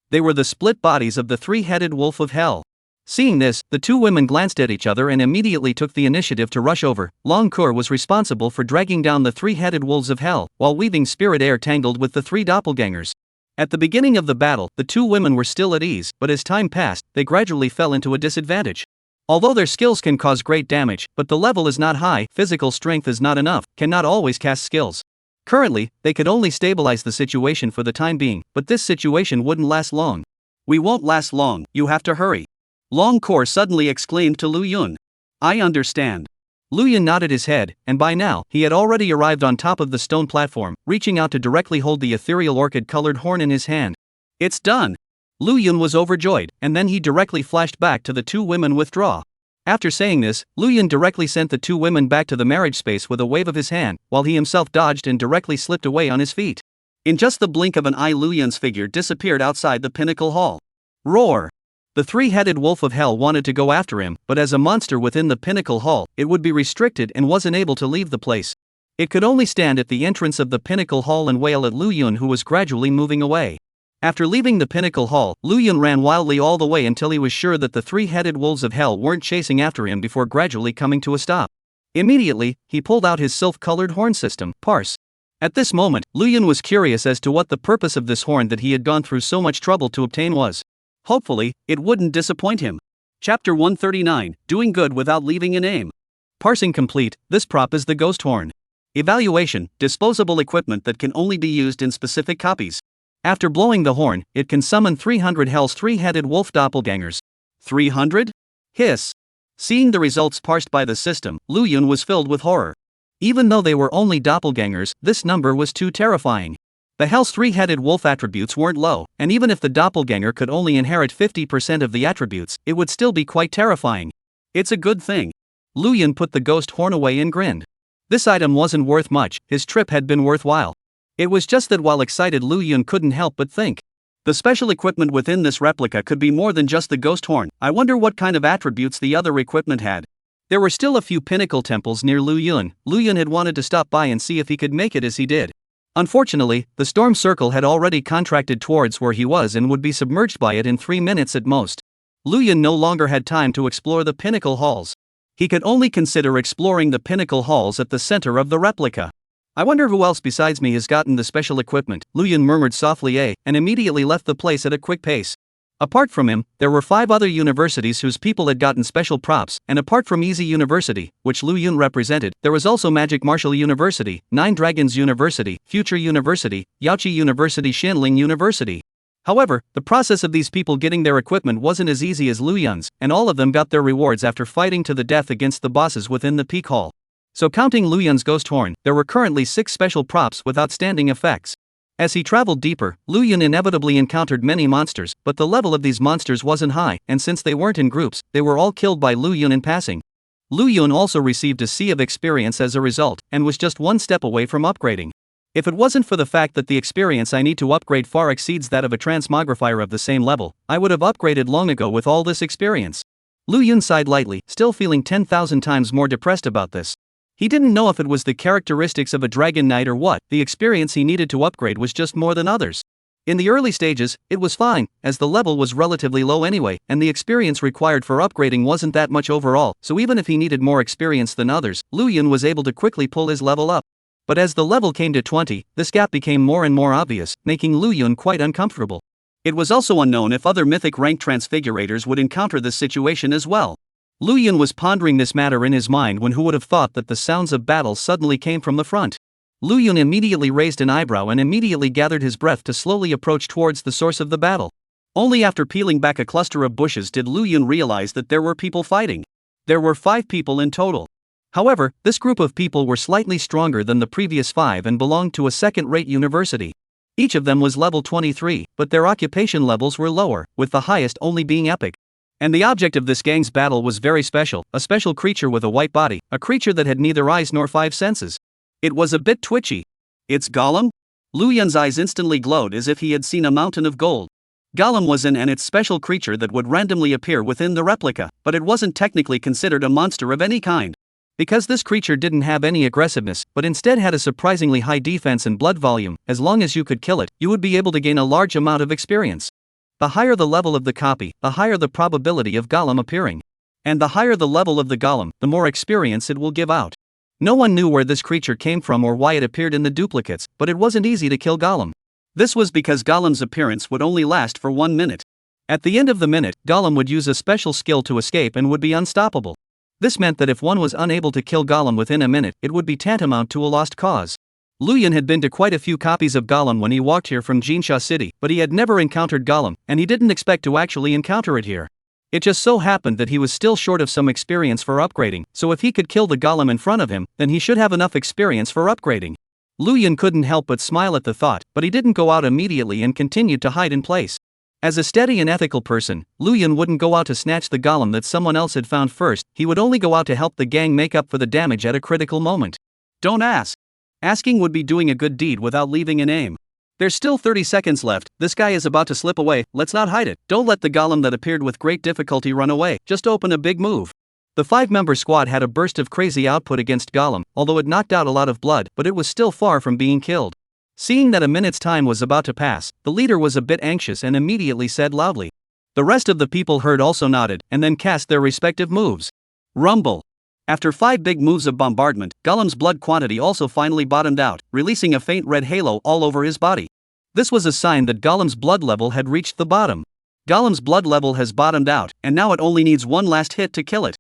They were the split bodies of the three-headed wolf of hell. Seeing this, the 2 women glanced at each other and immediately took the initiative to rush over. Long Core was responsible for dragging down the 3-headed wolves of hell, while Weaving Spirit Air tangled with the 3 doppelgangers. At the beginning of the battle, the 2 women were still at ease, but as time passed, they gradually fell into a disadvantage. Although their skills can cause great damage, but the level is not high, physical strength is not enough, cannot always cast skills. Currently, they could only stabilize the situation for the time being, but this situation wouldn't last long. We won't last long, you have to hurry. Long Core suddenly exclaimed to Lu Yun. I understand. Lu Yun nodded his head, and by now, he had already arrived on top of the stone platform, reaching out to directly hold the ethereal orchid-colored horn in his hand. It's done! Lu Yun was overjoyed, and then he directly flashed back to the 2 women withdraw. After saying this, Lu Yun directly sent the 2 women back to the marriage space with a wave of his hand, while he himself dodged and directly slipped away on his feet. In just the blink of an eye, Lu Yun's figure disappeared outside the pinnacle hall. Roar! The three-headed wolf of hell wanted to go after him, but as a monster within the pinnacle hall, it would be restricted and wasn't able to leave the place. It could only stand at the entrance of the pinnacle hall and wail at Lu Yun, who was gradually moving away. After leaving the pinnacle hall, Lu Yun ran wildly all the way until he was sure that the three-headed wolves of hell weren't chasing after him before gradually coming to a stop. Immediately, he pulled out his sylph-colored horn system, Parse. At this moment, Lu Yun was curious as to what the purpose of this horn that he had gone through so much trouble to obtain was. Hopefully, it wouldn't disappoint him. Chapter 139, Doing Good Without Leaving a Name. Parsing complete, this prop is the ghost horn. Evaluation, disposable equipment that can only be used in specific copies. After blowing the horn, it can summon 300 Hell's three-headed wolf doppelgangers. 300? Hiss. Seeing the results parsed by the system, Lu Yun was filled with horror. Even though they were only doppelgangers, this number was too terrifying. The Hell's three-headed wolf attributes weren't low, and even if the doppelganger could only inherit 50% of the attributes, it would still be quite terrifying. It's a good thing. Lu Yun put the ghost horn away and grinned. This item wasn't worth much, his trip had been worthwhile. It was just that while excited, Lu Yun couldn't help but think. The special equipment within this replica could be more than just the ghost horn. I wonder what kind of attributes the other equipment had. There were still a few pinnacle temples near Lu Yun. Lu Yun had wanted to stop by and see if he could make it as he did. Unfortunately, the storm circle had already contracted towards where he was and would be submerged by it in 3 minutes at most. Lu Yun no longer had time to explore the pinnacle halls. He could only consider exploring the pinnacle halls at the center of the replica. I wonder who else besides me has gotten the special equipment, Lu Yun murmured softly and immediately left the place at a quick pace. Apart from him, there were 5 other universities whose people had gotten special props, and apart from Easy University, which Lu Yun represented, there was also Magic Martial University, Nine Dragons University, Future University, Yaoqi University, Shinling University. However, the process of these people getting their equipment wasn't as easy as Lu Yun's, and all of them got their rewards after fighting to the death against the bosses within the Peak Hall. So counting Lu Yun's ghost horn, there were currently 6 special props with outstanding effects. As he traveled deeper, Lu Yun inevitably encountered many monsters, but the level of these monsters wasn't high, and since they weren't in groups, they were all killed by Lu Yun in passing. Lu Yun also received a sea of experience as a result, and was just 1 step away from upgrading. If it wasn't for the fact that the experience I need to upgrade far exceeds that of a transmogrifier of the same level, I would have upgraded long ago with all this experience. Lu Yun sighed lightly, still feeling 10,000 times more depressed about this. He didn't know if it was the characteristics of a dragon knight or what. The experience he needed to upgrade was just more than others. In the early stages, it was fine, as the level was relatively low anyway, and the experience required for upgrading wasn't that much overall, so even if he needed more experience than others, Lu Yun was able to quickly pull his level up. But as the level came to 20, this gap became more and more obvious, making Lu Yun quite uncomfortable. It was also unknown if other mythic rank transfigurators would encounter this situation as well. Lu Yun was pondering this matter in his mind when who would have thought that the sounds of battle suddenly came from the front. Lu Yun immediately raised an eyebrow and immediately gathered his breath to slowly approach towards the source of the battle. Only after peeling back a cluster of bushes did Lu Yun realize that there were people fighting. There were 5 people in total. However, this group of people were slightly stronger than the previous 5 and belonged to a second-rate university. Each of them was level 23, but their occupation levels were lower, with the highest only being epic. And the object of this gang's battle was very special, a special creature with a white body, a creature that had neither eyes nor 5 senses. It was a bit twitchy. It's Golem? Lu Yun's eyes instantly glowed as if he had seen a mountain of gold. Golem was an its special creature that would randomly appear within the replica, but it wasn't technically considered a monster of any kind. Because this creature didn't have any aggressiveness, but instead had a surprisingly high defense and blood volume, as long as you could kill it, you would be able to gain a large amount of experience. The higher the level of the copy, the higher the probability of Golem appearing. And the higher the level of the Golem, the more experience it will give out. No one knew where this creature came from or why it appeared in the duplicates, but it wasn't easy to kill Golem. This was because Golem's appearance would only last for 1 minute. At the end of the minute, Golem would use a special skill to escape and would be unstoppable. This meant that if one was unable to kill Golem within a minute, it would be tantamount to a lost cause. Lu Yun had been to quite a few copies of Golem when he walked here from Jinsha City, but he had never encountered Golem, and he didn't expect to actually encounter it here. It just so happened that he was still short of some experience for upgrading, so if he could kill the Golem in front of him, then he should have enough experience for upgrading. Lu Yun couldn't help but smile at the thought, but he didn't go out immediately and continued to hide in place. As a steady and ethical person, Lu Yun wouldn't go out to snatch the Golem that someone else had found first, he would only go out to help the gang make up for the damage at a critical moment. Don't ask. Asking would be doing a good deed without leaving a name. There's still 30 seconds left, this guy is about to slip away, let's not hide it. Don't let the golem that appeared with great difficulty run away, just open a big move. The 5-member squad had a burst of crazy output against Golem, although it knocked out a lot of blood, but it was still far from being killed. Seeing that a minute's time was about to pass, the leader was a bit anxious and immediately said loudly. The rest of the people heard also nodded, and then cast their respective moves. Rumble. After 5 big moves of bombardment, Golem's blood quantity also finally bottomed out, releasing a faint red halo all over his body. This was a sign that Golem's blood level had reached the bottom. Golem's blood level has bottomed out, and now it only needs one last hit to kill it.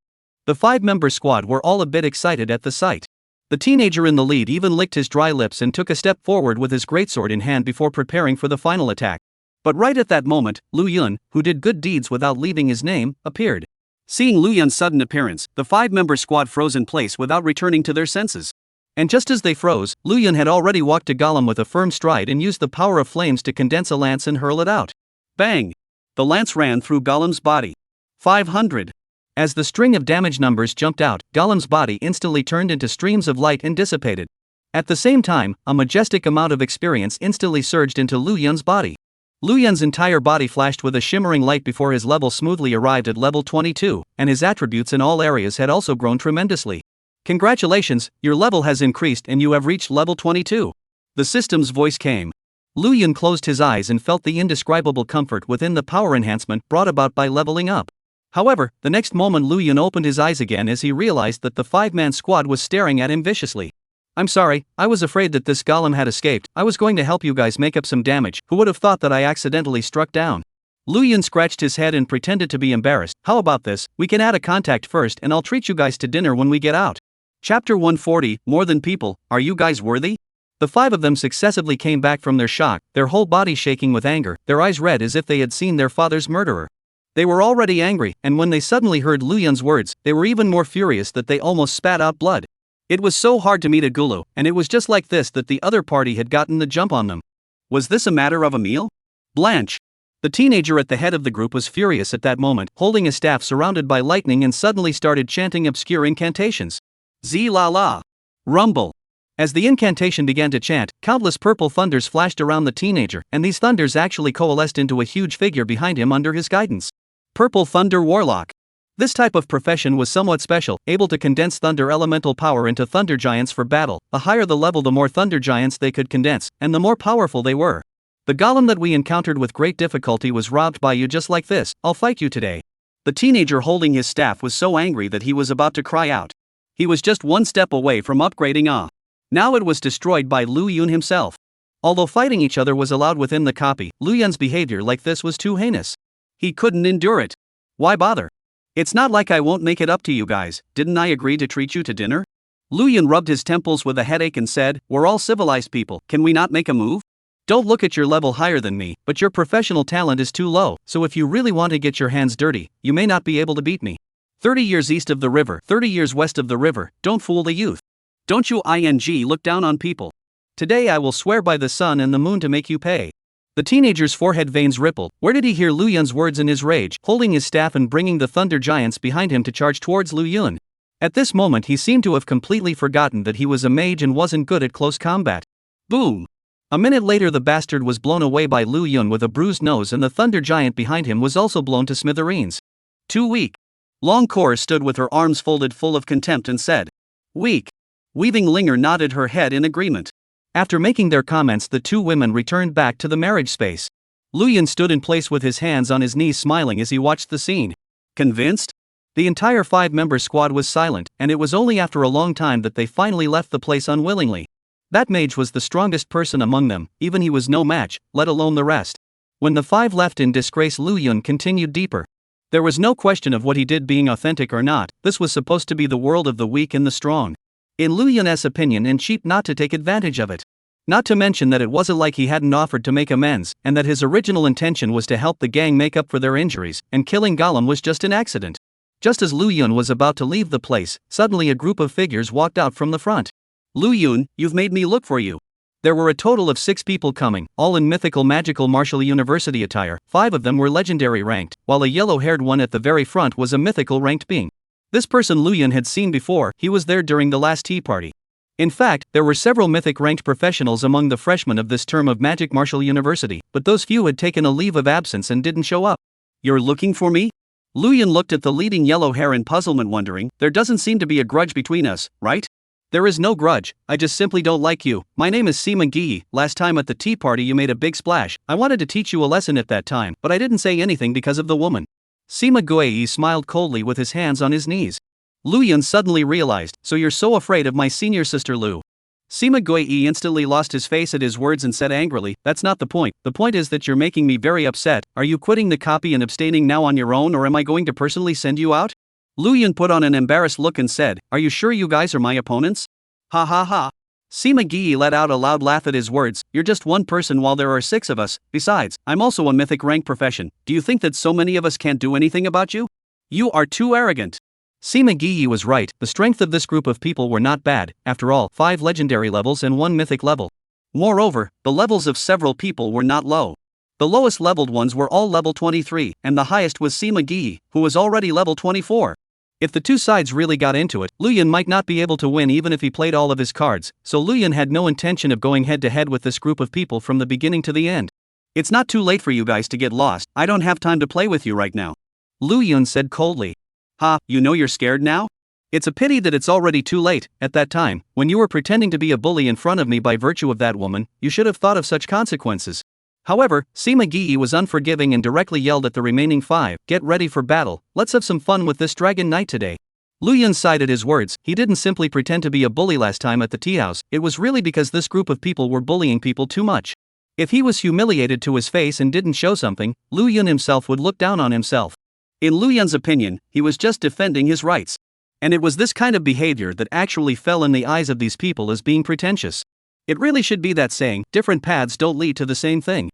The 5-member squad were all a bit excited at the sight. The teenager in the lead even licked his dry lips and took a step forward with his greatsword in hand before preparing for the final attack. But right at that moment, Lu Yun, who did good deeds without leaving his name, appeared. Seeing Lu Yun's sudden appearance, the 5-member squad froze in place without returning to their senses. And just as they froze, Lu Yun had already walked to Golem with a firm stride and used the power of flames to condense a lance and hurl it out. Bang! The lance ran through Golem's body. 500. As the string of damage numbers jumped out, Golem's body instantly turned into streams of light and dissipated. At the same time, a majestic amount of experience instantly surged into Lu Yun's body. Lu Yun's entire body flashed with a shimmering light before his level smoothly arrived at level 22, and his attributes in all areas had also grown tremendously. Congratulations, your level has increased and you have reached level 22. The system's voice came. Lu Yun closed his eyes and felt the indescribable comfort within the power enhancement brought about by leveling up. However, the next moment Lu Yun opened his eyes again as he realized that the 5-man squad was staring at him viciously. I'm sorry, I was afraid that this golem had escaped. I was going to help you guys make up some damage. Who would have thought that I accidentally struck down? Lu Yun scratched his head and pretended to be embarrassed. How about this, we can add a contact first and I'll treat you guys to dinner when we get out. Chapter 140, More Than People, Are You Guys Worthy? The 5 of them successively came back from their shock, their whole body shaking with anger, their eyes red as if they had seen their father's murderer. They were already angry, and when they suddenly heard Lu Yun's words, they were even more furious that they almost spat out blood. It was so hard to meet a Gulu, and it was just like this that the other party had gotten the jump on them. Was this a matter of a meal? Blanche. The teenager at the head of the group was furious at that moment, holding a staff surrounded by lightning and suddenly started chanting obscure incantations. Z la la. Rumble. As the incantation began to chant, countless purple thunders flashed around the teenager, and these thunders actually coalesced into a huge figure behind him under his guidance. Purple Thunder Warlock. This type of profession was somewhat special, able to condense thunder elemental power into thunder giants for battle. The higher the level, the more thunder giants they could condense, and the more powerful they were. The golem that we encountered with great difficulty was robbed by you just like this. I'll fight you today. The teenager holding his staff was so angry that he was about to cry out. He was just one step away from upgrading Now it was destroyed by Lu Yun himself. Although fighting each other was allowed within the copy, Lu Yun's behavior like this was too heinous. He couldn't endure it. Why bother? It's not like I won't make it up to you guys. Didn't I agree to treat you to dinner? Lu Yun rubbed his temples with a headache and said, we're all civilized people, can we not make a move? Don't look at your level higher than me, but your professional talent is too low, so if you really want to get your hands dirty, you may not be able to beat me. 30 years east of the river, 30 years west of the river, don't fool the youth. Don't you look down on people. Today I will swear by the sun and the moon to make you pay. The teenager's forehead veins rippled. Where did he hear Lu Yun's words in his rage, holding his staff and bringing the thunder giants behind him to charge towards Lu Yun? At this moment he seemed to have completely forgotten that he was a mage and wasn't good at close combat. Boom! A minute later the bastard was blown away by Lu Yun with a bruised nose, and the thunder giant behind him was also blown to smithereens. Too weak. Long Kor stood with her arms folded full of contempt and said, weak. Weaving Linger nodded her head in agreement. After making their comments, the 2 women returned back to the marriage space. Lu Yun stood in place with his hands on his knees, smiling as he watched the scene. Convinced? The entire 5-member squad was silent, and it was only after a long time that they finally left the place unwillingly. That mage was the strongest person among them, even he was no match, let alone the rest. When the 5 left in disgrace, Lu Yun continued deeper. There was no question of what he did being authentic or not. This was supposed to be the world of the weak and the strong. In Lu Yun's opinion, and cheap not to take advantage of it. Not to mention that it wasn't like he hadn't offered to make amends, and that his original intention was to help the gang make up for their injuries, and killing Golem was just an accident. Just as Lu Yun was about to leave the place, suddenly a group of figures walked out from the front. Lu Yun, you've made me look for you. There were a total of 6 people coming, all in mythical magical martial university attire. 5 of them were legendary ranked, while a yellow-haired one at the very front was a mythical ranked being. This person Lu Yun had seen before. He was there during the last tea party. In fact, there were several mythic-ranked professionals among the freshmen of this term of Magic Martial University, but those few had taken a leave of absence and didn't show up. You're looking for me? Luyan looked at the leading yellow hair in puzzlement, wondering, there doesn't seem to be a grudge between us, right? There is no grudge, I just simply don't like you. My name is Sima Gyi. Last time at the tea party you made a big splash. I wanted to teach you a lesson at that time, but I didn't say anything because of the woman. Sima Gyi smiled coldly with his hands on his knees. Luyan suddenly realized, so you're so afraid of my senior sister Lu. Sima Gyi instantly lost his face at his words and said angrily, that's not the point. The point is that you're making me very upset. Are you quitting the copy and abstaining now on your own, or am I going to personally send you out? Luyan put on an embarrassed look and said, are you sure you guys are my opponents? Ha ha ha. Sima Gyi let out a loud laugh at his words, you're just one person while there are 6 of us, besides, I'm also a mythic rank profession. Do you think that so many of us can't do anything about you? You are too arrogant. Sima Gyi was right, the strength of this group of people were not bad, after all, 5 legendary levels and 1 mythic level. Moreover, the levels of several people were not low. The lowest leveled ones were all level 23, and the highest was Sima Gyi, who was already level 24. If the two sides really got into it, Luyan might not be able to win even if he played all of his cards, so Luyan had no intention of going head to head with this group of people from the beginning to the end. It's not too late for you guys to get lost, I don't have time to play with you right now. Luyan said coldly. Ha, you know you're scared now? It's a pity that it's already too late. At that time, when you were pretending to be a bully in front of me by virtue of that woman, you should have thought of such consequences. However, Sima Gyi was unforgiving and directly yelled at the remaining 5, get ready for battle, let's have some fun with this Dragon Knight today. Luyan sighed at his words, he didn't simply pretend to be a bully last time at the tea house, it was really because this group of people were bullying people too much. If he was humiliated to his face and didn't show something, Luyan himself would look down on himself. In Luyan's opinion, he was just defending his rights. And it was this kind of behavior that actually fell in the eyes of these people as being pretentious. It really should be that saying, different paths don't lead to the same thing.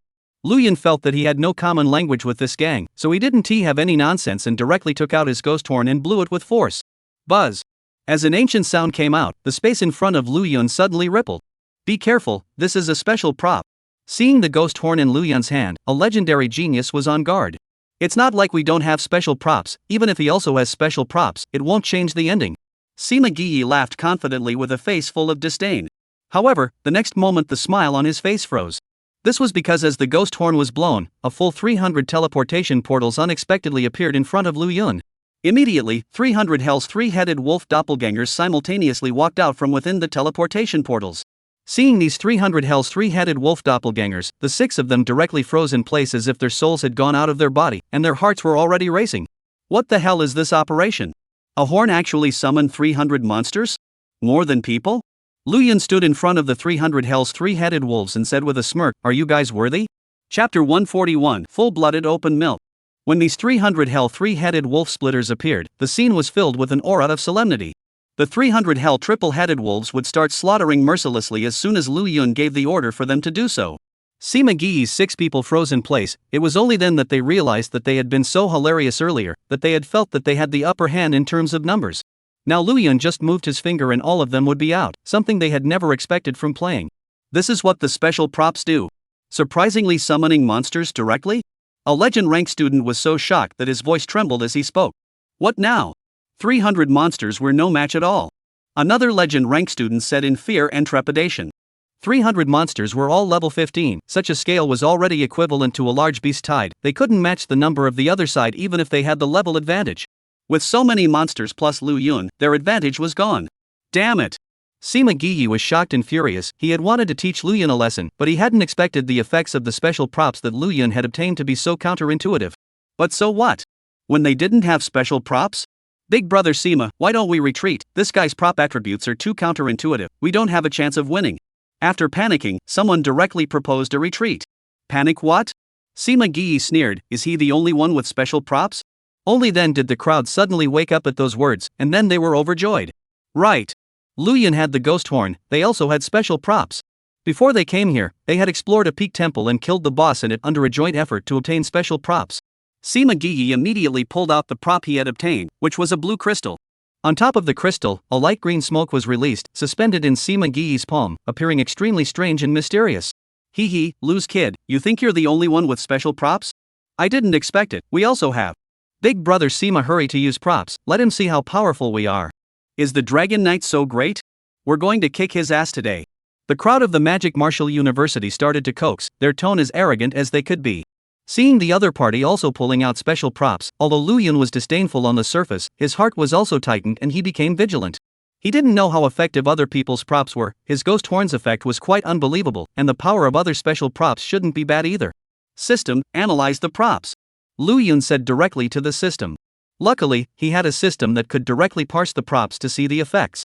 Luyan felt that he had no common language with this gang, so he didn't have any nonsense and directly took out his ghost horn and blew it with force. Buzz. As an ancient sound came out, the space in front of Luyan suddenly rippled. Be careful, this is a special prop. Seeing the ghost horn in Luyan's hand, a legendary genius was on guard. It's not like we don't have special props, even if he also has special props, it won't change the ending. Sima Gyi laughed confidently with a face full of disdain. However, the next moment the smile on his face froze. This was because as the ghost horn was blown, a full 300 teleportation portals unexpectedly appeared in front of Luyan. Immediately, 300 Hell's 3-headed wolf doppelgangers simultaneously walked out from within the teleportation portals. Seeing these 300 Hell's 3-headed wolf doppelgangers, the 6 of them directly froze in place as if their souls had gone out of their body, and their hearts were already racing. What the hell is this operation? A horn actually summoned 300 monsters? More than people? Luyan stood in front of the 300 Hell's 3-headed wolves and said with a smirk, are you guys worthy? Chapter 141, Full-Blooded Open Milk. When these 300 Hell 3-headed wolf splitters appeared, the scene was filled with an aura of solemnity. The 300 Hell triple-headed wolves would start slaughtering mercilessly as soon as Luyan gave the order for them to do so. Sima Gyi's 6 people froze in place, it was only then that they realized that they had been so hilarious earlier, that they had felt that they had the upper hand in terms of numbers. Now Luyan just moved his finger and all of them would be out, something they had never expected from playing. This is what the special props do. Surprisingly summoning monsters directly? A legend rank student was so shocked that his voice trembled as he spoke. What now? 300 monsters were no match at all. Another legend rank student said in fear and trepidation. 300 monsters were all level 15, such a scale was already equivalent to a large beast tide, they couldn't match the number of the other side even if they had the level advantage. With so many monsters plus Luyan, their advantage was gone. Damn it! Sima Gyi was shocked and furious, he had wanted to teach Luyan a lesson, but he hadn't expected the effects of the special props that Luyan had obtained to be so counterintuitive. But so what? When they didn't have special props? Big brother Sima, why don't we retreat? This guy's prop attributes are too counterintuitive, we don't have a chance of winning. After panicking, someone directly proposed a retreat. Panic what? Sima Gyi sneered, is he the only one with special props? Only then did the crowd suddenly wake up at those words, and then they were overjoyed. Right. Luyan had the ghost horn, they also had special props. Before they came here, they had explored a peak temple and killed the boss in it under a joint effort to obtain special props. Sima Gyi immediately pulled out the prop he had obtained, which was a blue crystal. On top of the crystal, a light green smoke was released, suspended in Sima Gyi's palm, appearing extremely strange and mysterious. Hee hee, Lu's kid, you think you're the only one with special props? I didn't expect it, we also have. Big brother Sima hurry to use props, let him see how powerful we are. Is the Dragon Knight so great? We're going to kick his ass today. The crowd of the Magic Martial University started to coax, their tone as arrogant as they could be. Seeing the other party also pulling out special props, although Lu Yun was disdainful on the surface, his heart was also tightened and he became vigilant. He didn't know how effective other people's props were, his ghost horns effect was quite unbelievable, and the power of other special props shouldn't be bad either. System, analyze the props. Lu Yun said directly to the system. Luckily, he had a system that could directly parse the props to see the effects.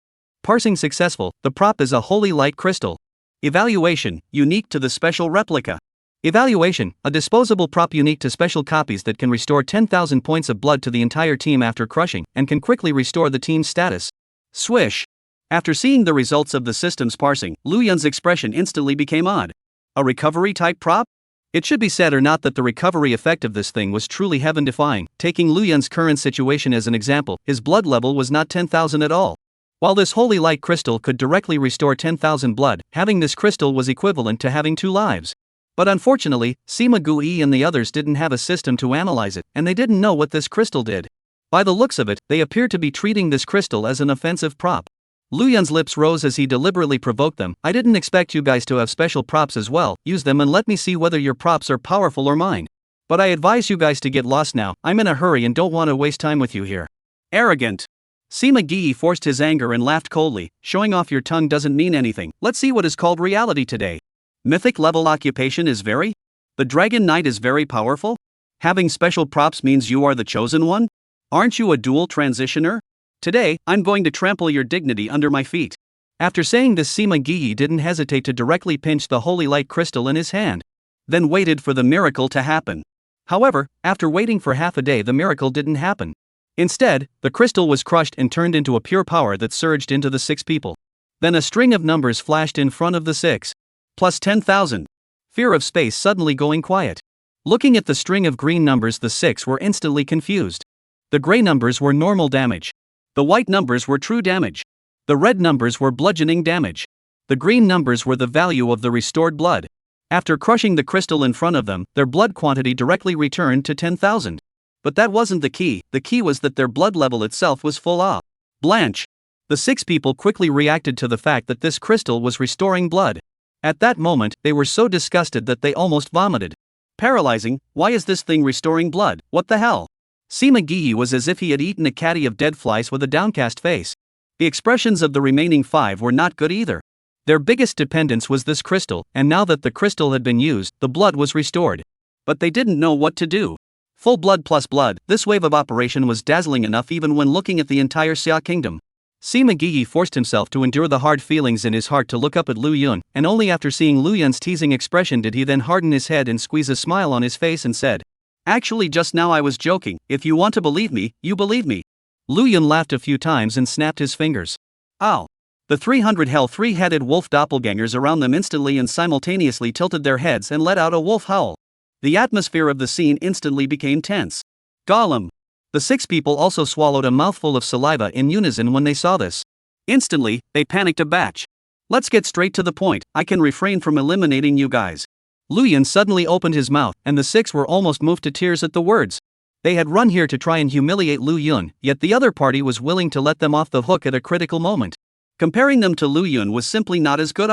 Parsing successful, the prop is a holy light crystal. Evaluation, unique to the special replica. Evaluation, a disposable prop unique to special copies that can restore 10,000 points of blood to the entire team after crushing, and can quickly restore the team's status. Swish. After seeing the results of the system's parsing, Lu Yun's expression instantly became odd. A recovery-type prop? It should be said or not that the recovery effect of this thing was truly heaven-defying. Taking Lu Yun's current situation as an example, his blood level was not 10,000 at all. While this holy light crystal could directly restore 10,000 blood, having this crystal was equivalent to having 2 lives. But unfortunately, Sima Gui and the others didn't have a system to analyze it, and they didn't know what this crystal did. By the looks of it, they appeared to be treating this crystal as an offensive prop. Lu Yun's lips rose as he deliberately provoked them. I didn't expect you guys to have special props as well. Use them and let me see whether your props are powerful or mine. But I advise you guys to get lost now. I'm in a hurry and don't want to waste time with you here. Arrogant. Sima Gui forced his anger and laughed coldly. Showing off your tongue doesn't mean anything. Let's see what is called reality today. Mythic level occupation is very? The Dragon Knight is very powerful? Having special props means you are the chosen one? Aren't you a dual transitioner? Today, I'm going to trample your dignity under my feet. After saying this, Sima Gui didn't hesitate to directly pinch the holy light crystal in his hand. Then waited for the miracle to happen. However, after waiting for half a day, the miracle didn't happen. Instead, the crystal was crushed and turned into a pure power that surged into the 6 people. Then a string of numbers flashed in front of the 6. Plus 10,000. Fear of space suddenly going quiet. Looking at the string of green numbers, the 6 were instantly confused. The gray numbers were normal damage. The white numbers were true damage. The red numbers were bludgeoning damage. The green numbers were the value of the restored blood. After crushing the crystal in front of them, their blood quantity directly returned to 10,000. But that wasn't the key was that their blood level itself was full of blanche. The 6 people quickly reacted to the fact that this crystal was restoring blood. At that moment, they were so disgusted that they almost vomited. Paralyzing, why is this thing restoring blood? What the hell? Sima Gui was as if he had eaten a caddy of dead flies with a downcast face. The expressions of the remaining 5 were not good either. Their biggest dependence was this crystal, and now that the crystal had been used, the blood was restored. But they didn't know what to do. Full blood plus blood, this wave of operation was dazzling enough even when looking at the entire Xia kingdom. Sima Gui forced himself to endure the hard feelings in his heart to look up at Lu Yun, and only after seeing Lu Yun's teasing expression did he then harden his head and squeeze a smile on his face and said, "Actually, just now I was joking. If you want to believe me, you believe me." Lu Yun laughed a few times and snapped his fingers. Ow! The 300 three-headed wolf doppelgangers around them instantly and simultaneously tilted their heads and let out a wolf howl. The atmosphere of the scene instantly became tense. Gollum! The 6 people also swallowed a mouthful of saliva in unison when they saw this. Instantly, they panicked a batch. Let's get straight to the point. I can refrain from eliminating you guys. Lu Yun suddenly opened his mouth, and the 6 were almost moved to tears at the words. They had run here to try and humiliate Lu Yun, yet the other party was willing to let them off the hook at a critical moment. Comparing them to Lu Yun was simply not as good.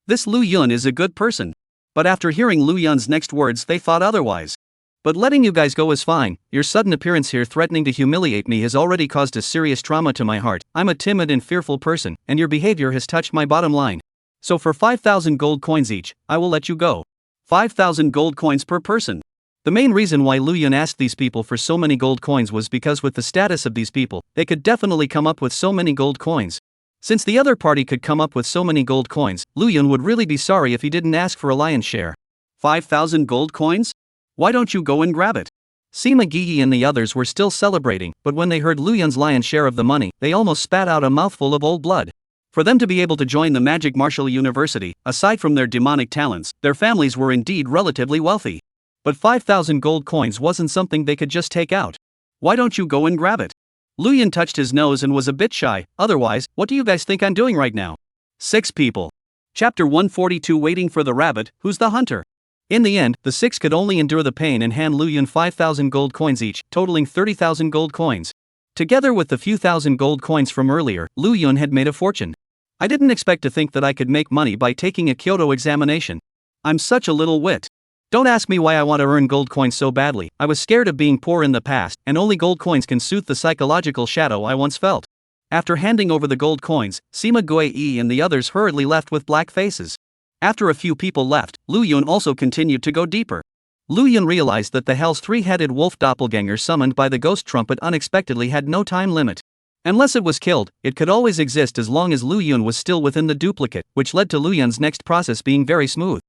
This Lu Yun is a good person. But after hearing Lu Yun's next words, they thought otherwise. But letting you guys go is fine. Your sudden appearance here threatening to humiliate me has already caused a serious trauma to my heart. I'm a timid and fearful person, and your behavior has touched my bottom line. So for 5,000 gold coins each, I will let you go. 5,000 gold coins per person. The main reason why Lu Yun asked these people for so many gold coins was because with the status of these people, they could definitely come up with so many gold coins. Since the other party could come up with so many gold coins, Lu Yun would really be sorry if he didn't ask for a lion's share. 5,000 gold coins? Why don't you go and grab it? Sima Gui and the others were still celebrating, but when they heard Lu Yun's lion's share of the money, they almost spat out a mouthful of old blood. For them to be able to join the Magic Martial University, aside from their demonic talents, their families were indeed relatively wealthy. But 5,000 gold coins wasn't something they could just take out. Why don't you go and grab it? Lu Yun touched his nose and was a bit shy. Otherwise, what do you guys think I'm doing right now? 6 people. Chapter 142, Waiting for the Rabbit, Who's the Hunter? In the end, the 6 could only endure the pain and hand Lu Yun 5,000 gold coins each, totaling 30,000 gold coins. Together with the few thousand gold coins from earlier, Lu Yun had made a fortune. I didn't expect to think that I could make money by taking a Kyoto examination. I'm such a little wit. Don't ask me why I want to earn gold coins so badly. I was scared of being poor in the past, and only gold coins can soothe the psychological shadow I once felt. After handing over the gold coins, Sima Guei and the others hurriedly left with black faces. After a few people left, Lu Yun also continued to go deeper. Lu Yun realized that the hell's three-headed wolf doppelganger summoned by the ghost trumpet unexpectedly had no time limit. Unless it was killed, it could always exist as long as Lu Yun was still within the duplicate, which led to Lu Yun's next process being very smooth.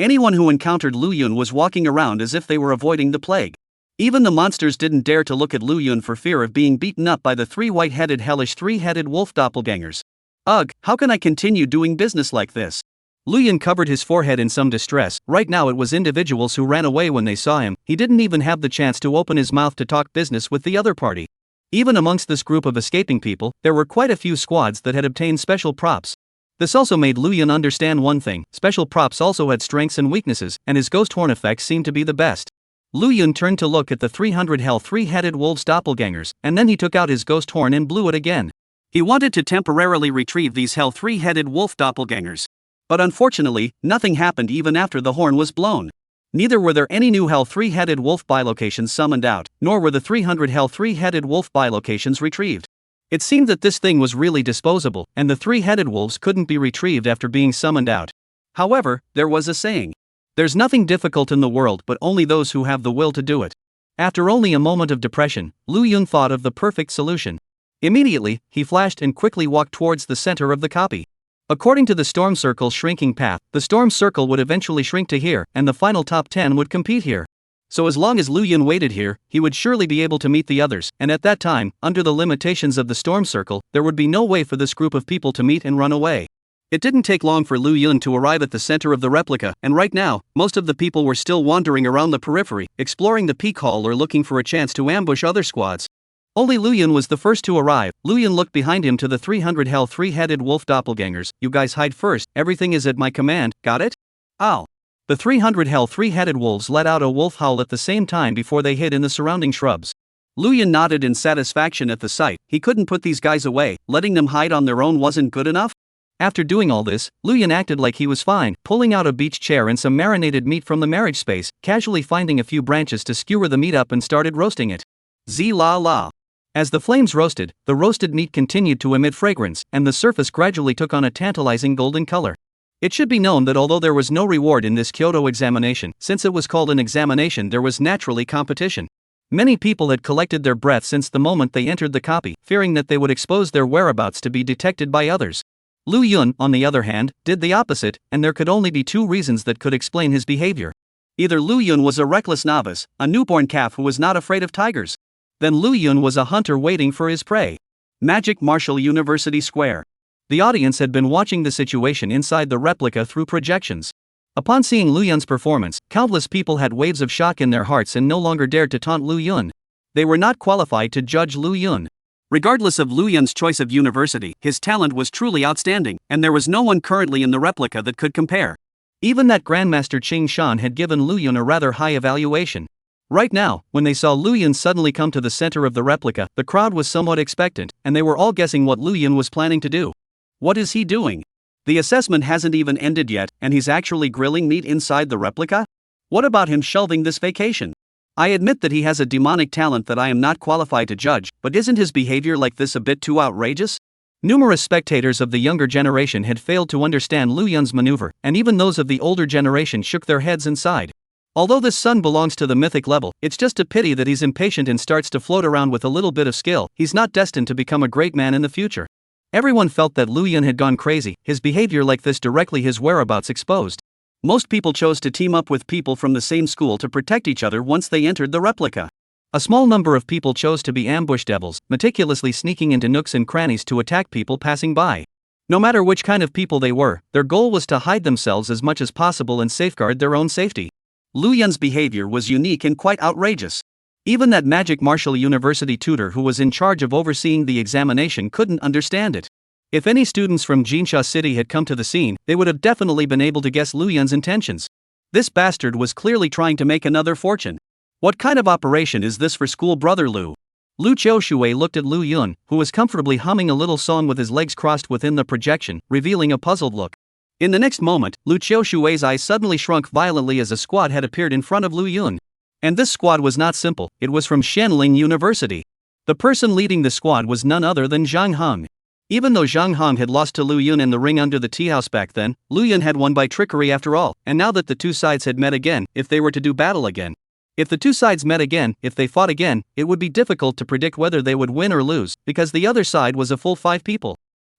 Anyone who encountered Lu Yun was walking around as if they were avoiding the plague. Even the monsters didn't dare to look at Lu Yun for fear of being beaten up by the three white-headed hellish three-headed wolf doppelgangers. Ugh, how can I continue doing business like this? Lu Yun covered his forehead in some distress. Right now it was individuals who ran away when they saw him. He didn't even have the chance to open his mouth to talk business with the other party. Even amongst this group of escaping people, there were quite a few squads that had obtained special props. This also made Lu Yun understand one thing: special props also had strengths and weaknesses, and his ghost horn effects seemed to be the best. Lu Yun turned to look at the 300 hell three-headed wolves doppelgangers, and then he took out his ghost horn and blew it again. He wanted to temporarily retrieve these hell three-headed wolf doppelgangers. But unfortunately, nothing happened even after the horn was blown. Neither were there any new hell three-headed wolf bilocations summoned out, nor were the 300 hell three-headed wolf bilocations retrieved. It seemed that this thing was really disposable, and the three-headed wolves couldn't be retrieved after being summoned out. However, there was a saying: there's nothing difficult in the world but only those who have the will to do it. After only a moment of depression, Lu Yun thought of the perfect solution. Immediately, he flashed and quickly walked towards the center of the copy. According to the Storm Circle's shrinking path, the Storm Circle would eventually shrink to here, and the final top 10 would compete here. So as long as Lu Yun waited here, he would surely be able to meet the others, and at that time, under the limitations of the Storm Circle, there would be no way for this group of people to meet and run away. It didn't take long for Lu Yun to arrive at the center of the replica, and right now, most of the people were still wandering around the periphery, exploring the peak hall or looking for a chance to ambush other squads. Only Lu Yun was the first to arrive. Lu Yun looked behind him to the 300 hell three-headed wolf doppelgangers. You guys hide first, everything is at my command, got it? Ow. The 300 hell three-headed wolves let out a wolf howl at the same time before they hid in the surrounding shrubs. Lu Yun nodded in satisfaction at the sight. He couldn't put these guys away, letting them hide on their own wasn't good enough? After doing all this, Lu Yun acted like he was fine, pulling out a beach chair and some marinated meat from the marriage space, casually finding a few branches to skewer the meat up and started roasting it. Z-la-la. As the flames roasted, the roasted meat continued to emit fragrance, and the surface gradually took on a tantalizing golden color. It should be known that although there was no reward in this Kyoto examination, since it was called an examination, there was naturally competition. Many people had collected their breath since the moment they entered the copy, fearing that they would expose their whereabouts to be detected by others. Lu Yun, on the other hand, did the opposite, and there could only be two reasons that could explain his behavior. Either Lu Yun was a reckless novice, a newborn calf who was not afraid of tigers. Then Lu Yun was a hunter waiting for his prey. Magic Martial University Square. The audience had been watching the situation inside the replica through projections. Upon seeing Lu Yun's performance, countless people had waves of shock in their hearts and no longer dared to taunt Lu Yun. They were not qualified to judge Lu Yun. Regardless of Lu Yun's choice of university, his talent was truly outstanding, and there was no one currently in the replica that could compare. Even that Grandmaster Qing Shan had given Lu Yun a rather high evaluation. Right now, when they saw Lu Yun suddenly come to the center of the replica, the crowd was somewhat expectant, and they were all guessing what Lu Yun was planning to do. What is he doing? The assessment hasn't even ended yet, and he's actually grilling meat inside the replica? What about him shelving this vacation? I admit that he has a demonic talent that I am not qualified to judge, but isn't his behavior like this a bit too outrageous? Numerous spectators of the younger generation had failed to understand Lu Yun's maneuver, and even those of the older generation shook their heads and sighed. Although this son belongs to the mythic level, it's just a pity that he's impatient and starts to float around with a little bit of skill. He's not destined to become a great man in the future. Everyone felt that Lu Yun had gone crazy, his behavior like this directly his whereabouts exposed. Most people chose to team up with people from the same school to protect each other once they entered the replica. A small number of people chose to be ambush devils, meticulously sneaking into nooks and crannies to attack people passing by. No matter which kind of people they were, their goal was to hide themselves as much as possible and safeguard their own safety. Lu Yun's behavior was unique and quite outrageous. Even that Magic Martial University tutor who was in charge of overseeing the examination couldn't understand it. If any students from Jinsha City had come to the scene, they would have definitely been able to guess Lu Yun's intentions. This bastard was clearly trying to make another fortune. What kind of operation is this for school, brother Lu? Lu Qiushui looked at Lu Yun, who was comfortably humming a little song with his legs crossed within the projection, revealing a puzzled look. In the next moment, Lu Qiushui's eyes suddenly shrunk violently as a squad had appeared in front of Lu Yun. And this squad was not simple, it was from Shanling University. The person leading the squad was none other than Zhang Heng. Even though Zhang Heng had lost to Lu Yun in the ring under the tea house back then, Lu Yun had won by trickery after all, and now that the two sides had met again, if they were to do battle again. If the two sides met again, if they fought again, it would be difficult to predict whether they would win or lose, because the other side was a full 5 people.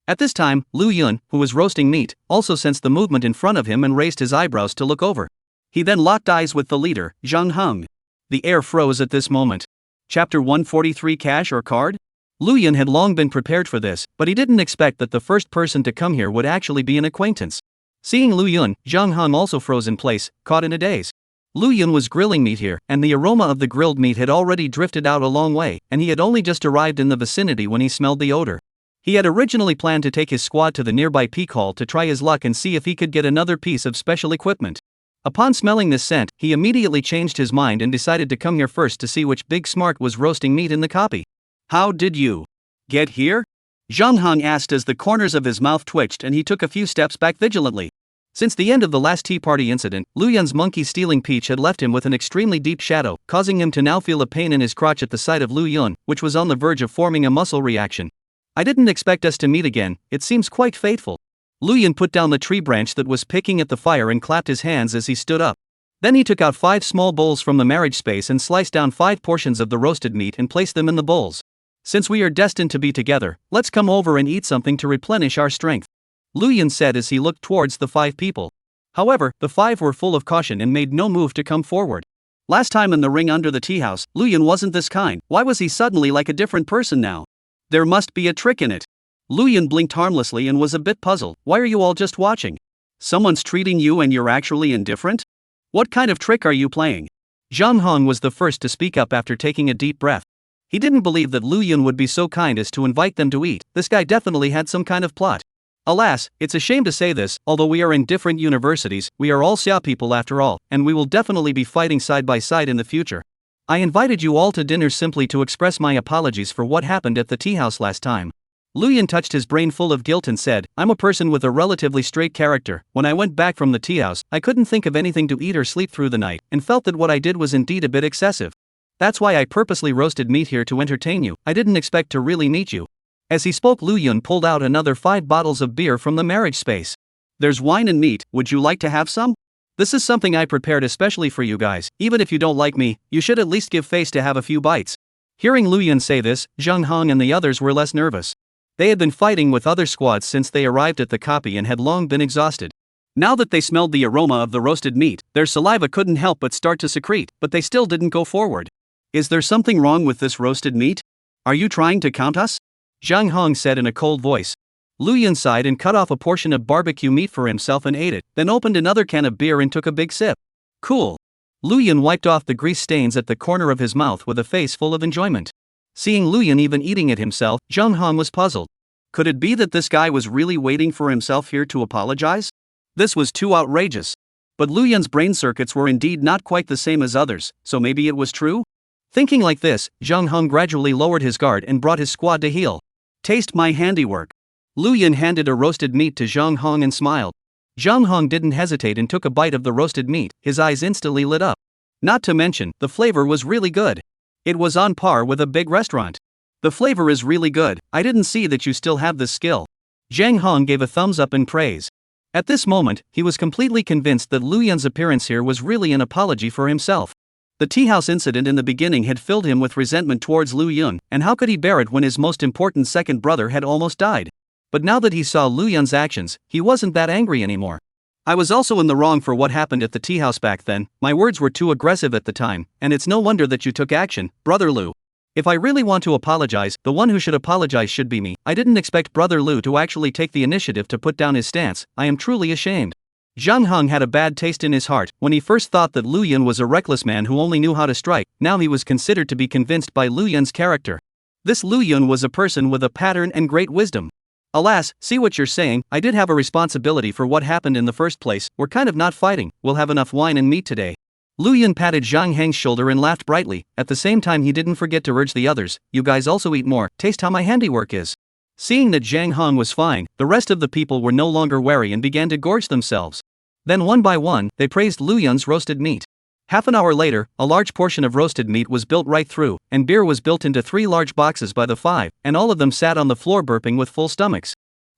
At this time, Lu Yun, who was roasting meat, also sensed the movement in front of him and raised his eyebrows to look over. He then locked eyes with the leader, Zhang Heng. The air froze at this moment. Chapter 143 Cash or Card? Lu Yun had long been prepared for this, but he didn't expect that the first person to come here would actually be an acquaintance. Seeing Lu Yun, Zhang Heng also froze in place, caught in a daze. Lu Yun was grilling meat here, and the aroma of the grilled meat had already drifted out a long way, and he had only just arrived in the vicinity when he smelled the odor. He had originally planned to take his squad to the nearby peak hall to try his luck and see if he could get another piece of special equipment. Upon smelling this scent, he immediately changed his mind and decided to come here first to see which big smart was roasting meat in the copy. How did you get here? Zhang Heng asked as the corners of his mouth twitched and he took a few steps back vigilantly. Since the end of the last tea party incident, Lu Yun's monkey stealing peach had left him with an extremely deep shadow, causing him to now feel a pain in his crotch at the sight of Lu Yun, which was on the verge of forming a muscle reaction. I didn't expect us to meet again, it seems quite fateful. Lu Yun put down the tree branch that was picking at the fire and clapped his hands as he stood up. Then he took out 5 small bowls from the marriage space and sliced down 5 portions of the roasted meat and placed them in the bowls. Since we are destined to be together, let's come over and eat something to replenish our strength, Lu Yun said as he looked towards the 5 people. However, the 5 were full of caution and made no move to come forward. Last time in the ring under the tea house, Lu Yun wasn't this kind. Why was he suddenly like a different person now? There must be a trick in it. Lu Yun blinked harmlessly and was a bit puzzled. Why are you all just watching? Someone's treating you and you're actually indifferent? What kind of trick are you playing? Zhang Heng was the first to speak up after taking a deep breath. He didn't believe that Lu Yun would be so kind as to invite them to eat. This guy definitely had some kind of plot. Alas, it's a shame to say this, although we are in different universities, we are all Xia people after all, and we will definitely be fighting side by side in the future. I invited you all to dinner simply to express my apologies for what happened at the tea house last time. Lu Yun touched his brain full of guilt and said, I'm a person with a relatively straight character. When I went back from the tea house, I couldn't think of anything to eat or sleep through the night, and felt that what I did was indeed a bit excessive. That's why I purposely roasted meat here to entertain you. I didn't expect to really meet you. As he spoke, Lu Yun pulled out another 5 bottles of beer from the marriage space. There's wine and meat, would you like to have some? This is something I prepared especially for you guys. Even if you don't like me, you should at least give face to have a few bites. Hearing Lu Yun say this, Zhang Heng and the others were less nervous. They had been fighting with other squads since they arrived at the copy and had long been exhausted. Now that they smelled the aroma of the roasted meat, their saliva couldn't help but start to secrete, but they still didn't go forward. Is there something wrong with this roasted meat? Are you trying to count us? Zhang Heng said in a cold voice. Lu Yun sighed and cut off a portion of barbecue meat for himself and ate it, then opened another can of beer and took a big sip. Cool. Lu Yun wiped off the grease stains at the corner of his mouth with a face full of enjoyment. Seeing Lu Yun even eating it himself, Zhang Heng was puzzled. Could it be that this guy was really waiting for himself here to apologize? This was too outrageous. But Lu Yun's brain circuits were indeed not quite the same as others, so maybe it was true? Thinking like this, Zhang Heng gradually lowered his guard and brought his squad to heel. Taste my handiwork. Lu Yun handed a roasted meat to Zhang Heng and smiled. Zhang Heng didn't hesitate and took a bite of the roasted meat, his eyes instantly lit up. Not to mention, the flavor was really good. It was on par with a big restaurant. The flavor is really good, I didn't see that you still have this skill. Zhang Heng gave a thumbs up in praise. At this moment, he was completely convinced that Lu Yun's appearance here was really an apology for himself. The tea house incident in the beginning had filled him with resentment towards Lu Yun, and how could he bear it when his most important second brother had almost died? But now that he saw Lu Yun's actions, he wasn't that angry anymore. I was also in the wrong for what happened at the tea house back then. My words were too aggressive at the time, and it's no wonder that you took action, Brother Lu. If I really want to apologize, the one who should apologize should be me. I didn't expect Brother Lu to actually take the initiative to put down his stance. I am truly ashamed. Zhang Heng had a bad taste in his heart. When he first thought that Lu Yun was a reckless man who only knew how to strike, now he was considered to be convinced by Lu Yun's character. This Lu Yun was a person with a pattern and great wisdom. Alas, see what you're saying, I did have a responsibility for what happened in the first place. We're kind of not fighting, we'll have enough wine and meat today. Lu Yun patted Zhang Heng's shoulder and laughed brightly. At the same time, he didn't forget to urge the others, "You guys also eat more, taste how my handiwork is." Seeing that Zhang Heng was fine, the rest of the people were no longer wary and began to gorge themselves. Then one by one, they praised Lu Yun's roasted meat. Half an hour later, a large portion of roasted meat was built right through, and beer was built into 3 large boxes by the 5, and all of them sat on the floor burping with full stomachs.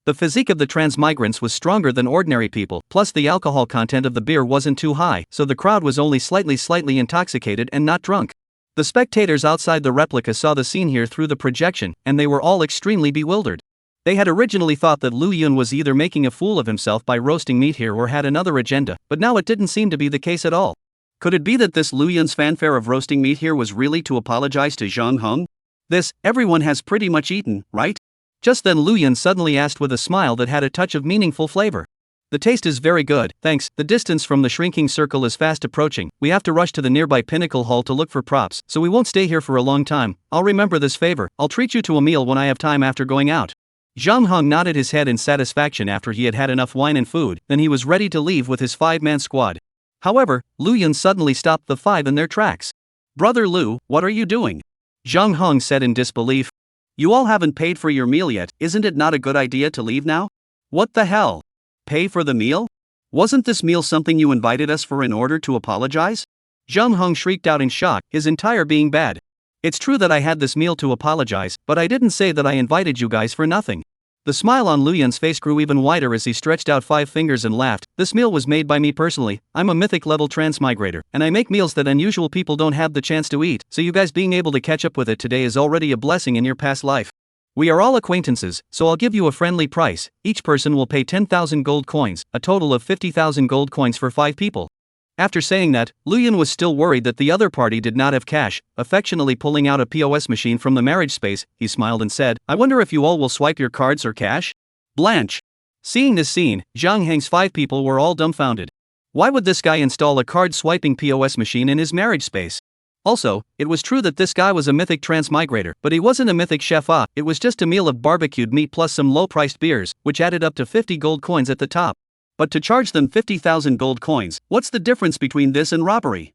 The physique of the transmigrants was stronger than ordinary people, plus the alcohol content of the beer wasn't too high, so the crowd was only slightly intoxicated and not drunk. The spectators outside the replica saw the scene here through the projection, and they were all extremely bewildered. They had originally thought that Lu Yun was either making a fool of himself by roasting meat here or had another agenda, but now it didn't seem to be the case at all. Could it be that this Lu Yun's fanfare of roasting meat here was really to apologize to Zhang Heng? This, everyone has pretty much eaten, right? Just then Lu Yun suddenly asked with a smile that had a touch of meaningful flavor. The taste is very good, thanks. The distance from the shrinking circle is fast approaching. We have to rush to the nearby Pinnacle Hall to look for props, so we won't stay here for a long time. I'll remember this favor. I'll treat you to a meal when I have time after going out. Zhang Heng nodded his head in satisfaction after he had had enough wine and food, then he was ready to leave with his 5-man squad. However, Lu Yun suddenly stopped the 5 in their tracks. "Brother Lu, what are you doing?" Zhang Heng said in disbelief. "You all haven't paid for your meal yet, isn't it not a good idea to leave now?" "What the hell? Pay for the meal? Wasn't this meal something you invited us for in order to apologize?" Zhang Heng shrieked out in shock, his entire being bad. "It's true that I had this meal to apologize, but I didn't say that I invited you guys for nothing." The smile on Lu Yun's face grew even wider as he stretched out 5 fingers and laughed. "This meal was made by me personally. I'm a mythic level transmigrator, and I make meals that unusual people don't have the chance to eat, so you guys being able to catch up with it today is already a blessing in your past life. We are all acquaintances, so I'll give you a friendly price. Each person will pay 10,000 gold coins, a total of 50,000 gold coins for 5 people. After saying that, Lu Yun was still worried that the other party did not have cash. Affectionately pulling out a POS machine from the marriage space, he smiled and said, "I wonder if you all will swipe your cards or cash?" Blanche. Seeing this scene, Zhang Heng's 5 people were all dumbfounded. Why would this guy install a card-swiping POS machine in his marriage space? Also, it was true that this guy was a mythic transmigrator, but he wasn't a mythic chef. It was just a meal of barbecued meat plus some low-priced beers, which added up to 50 gold coins at the top. But to charge them 50,000 gold coins, what's the difference between this and robbery?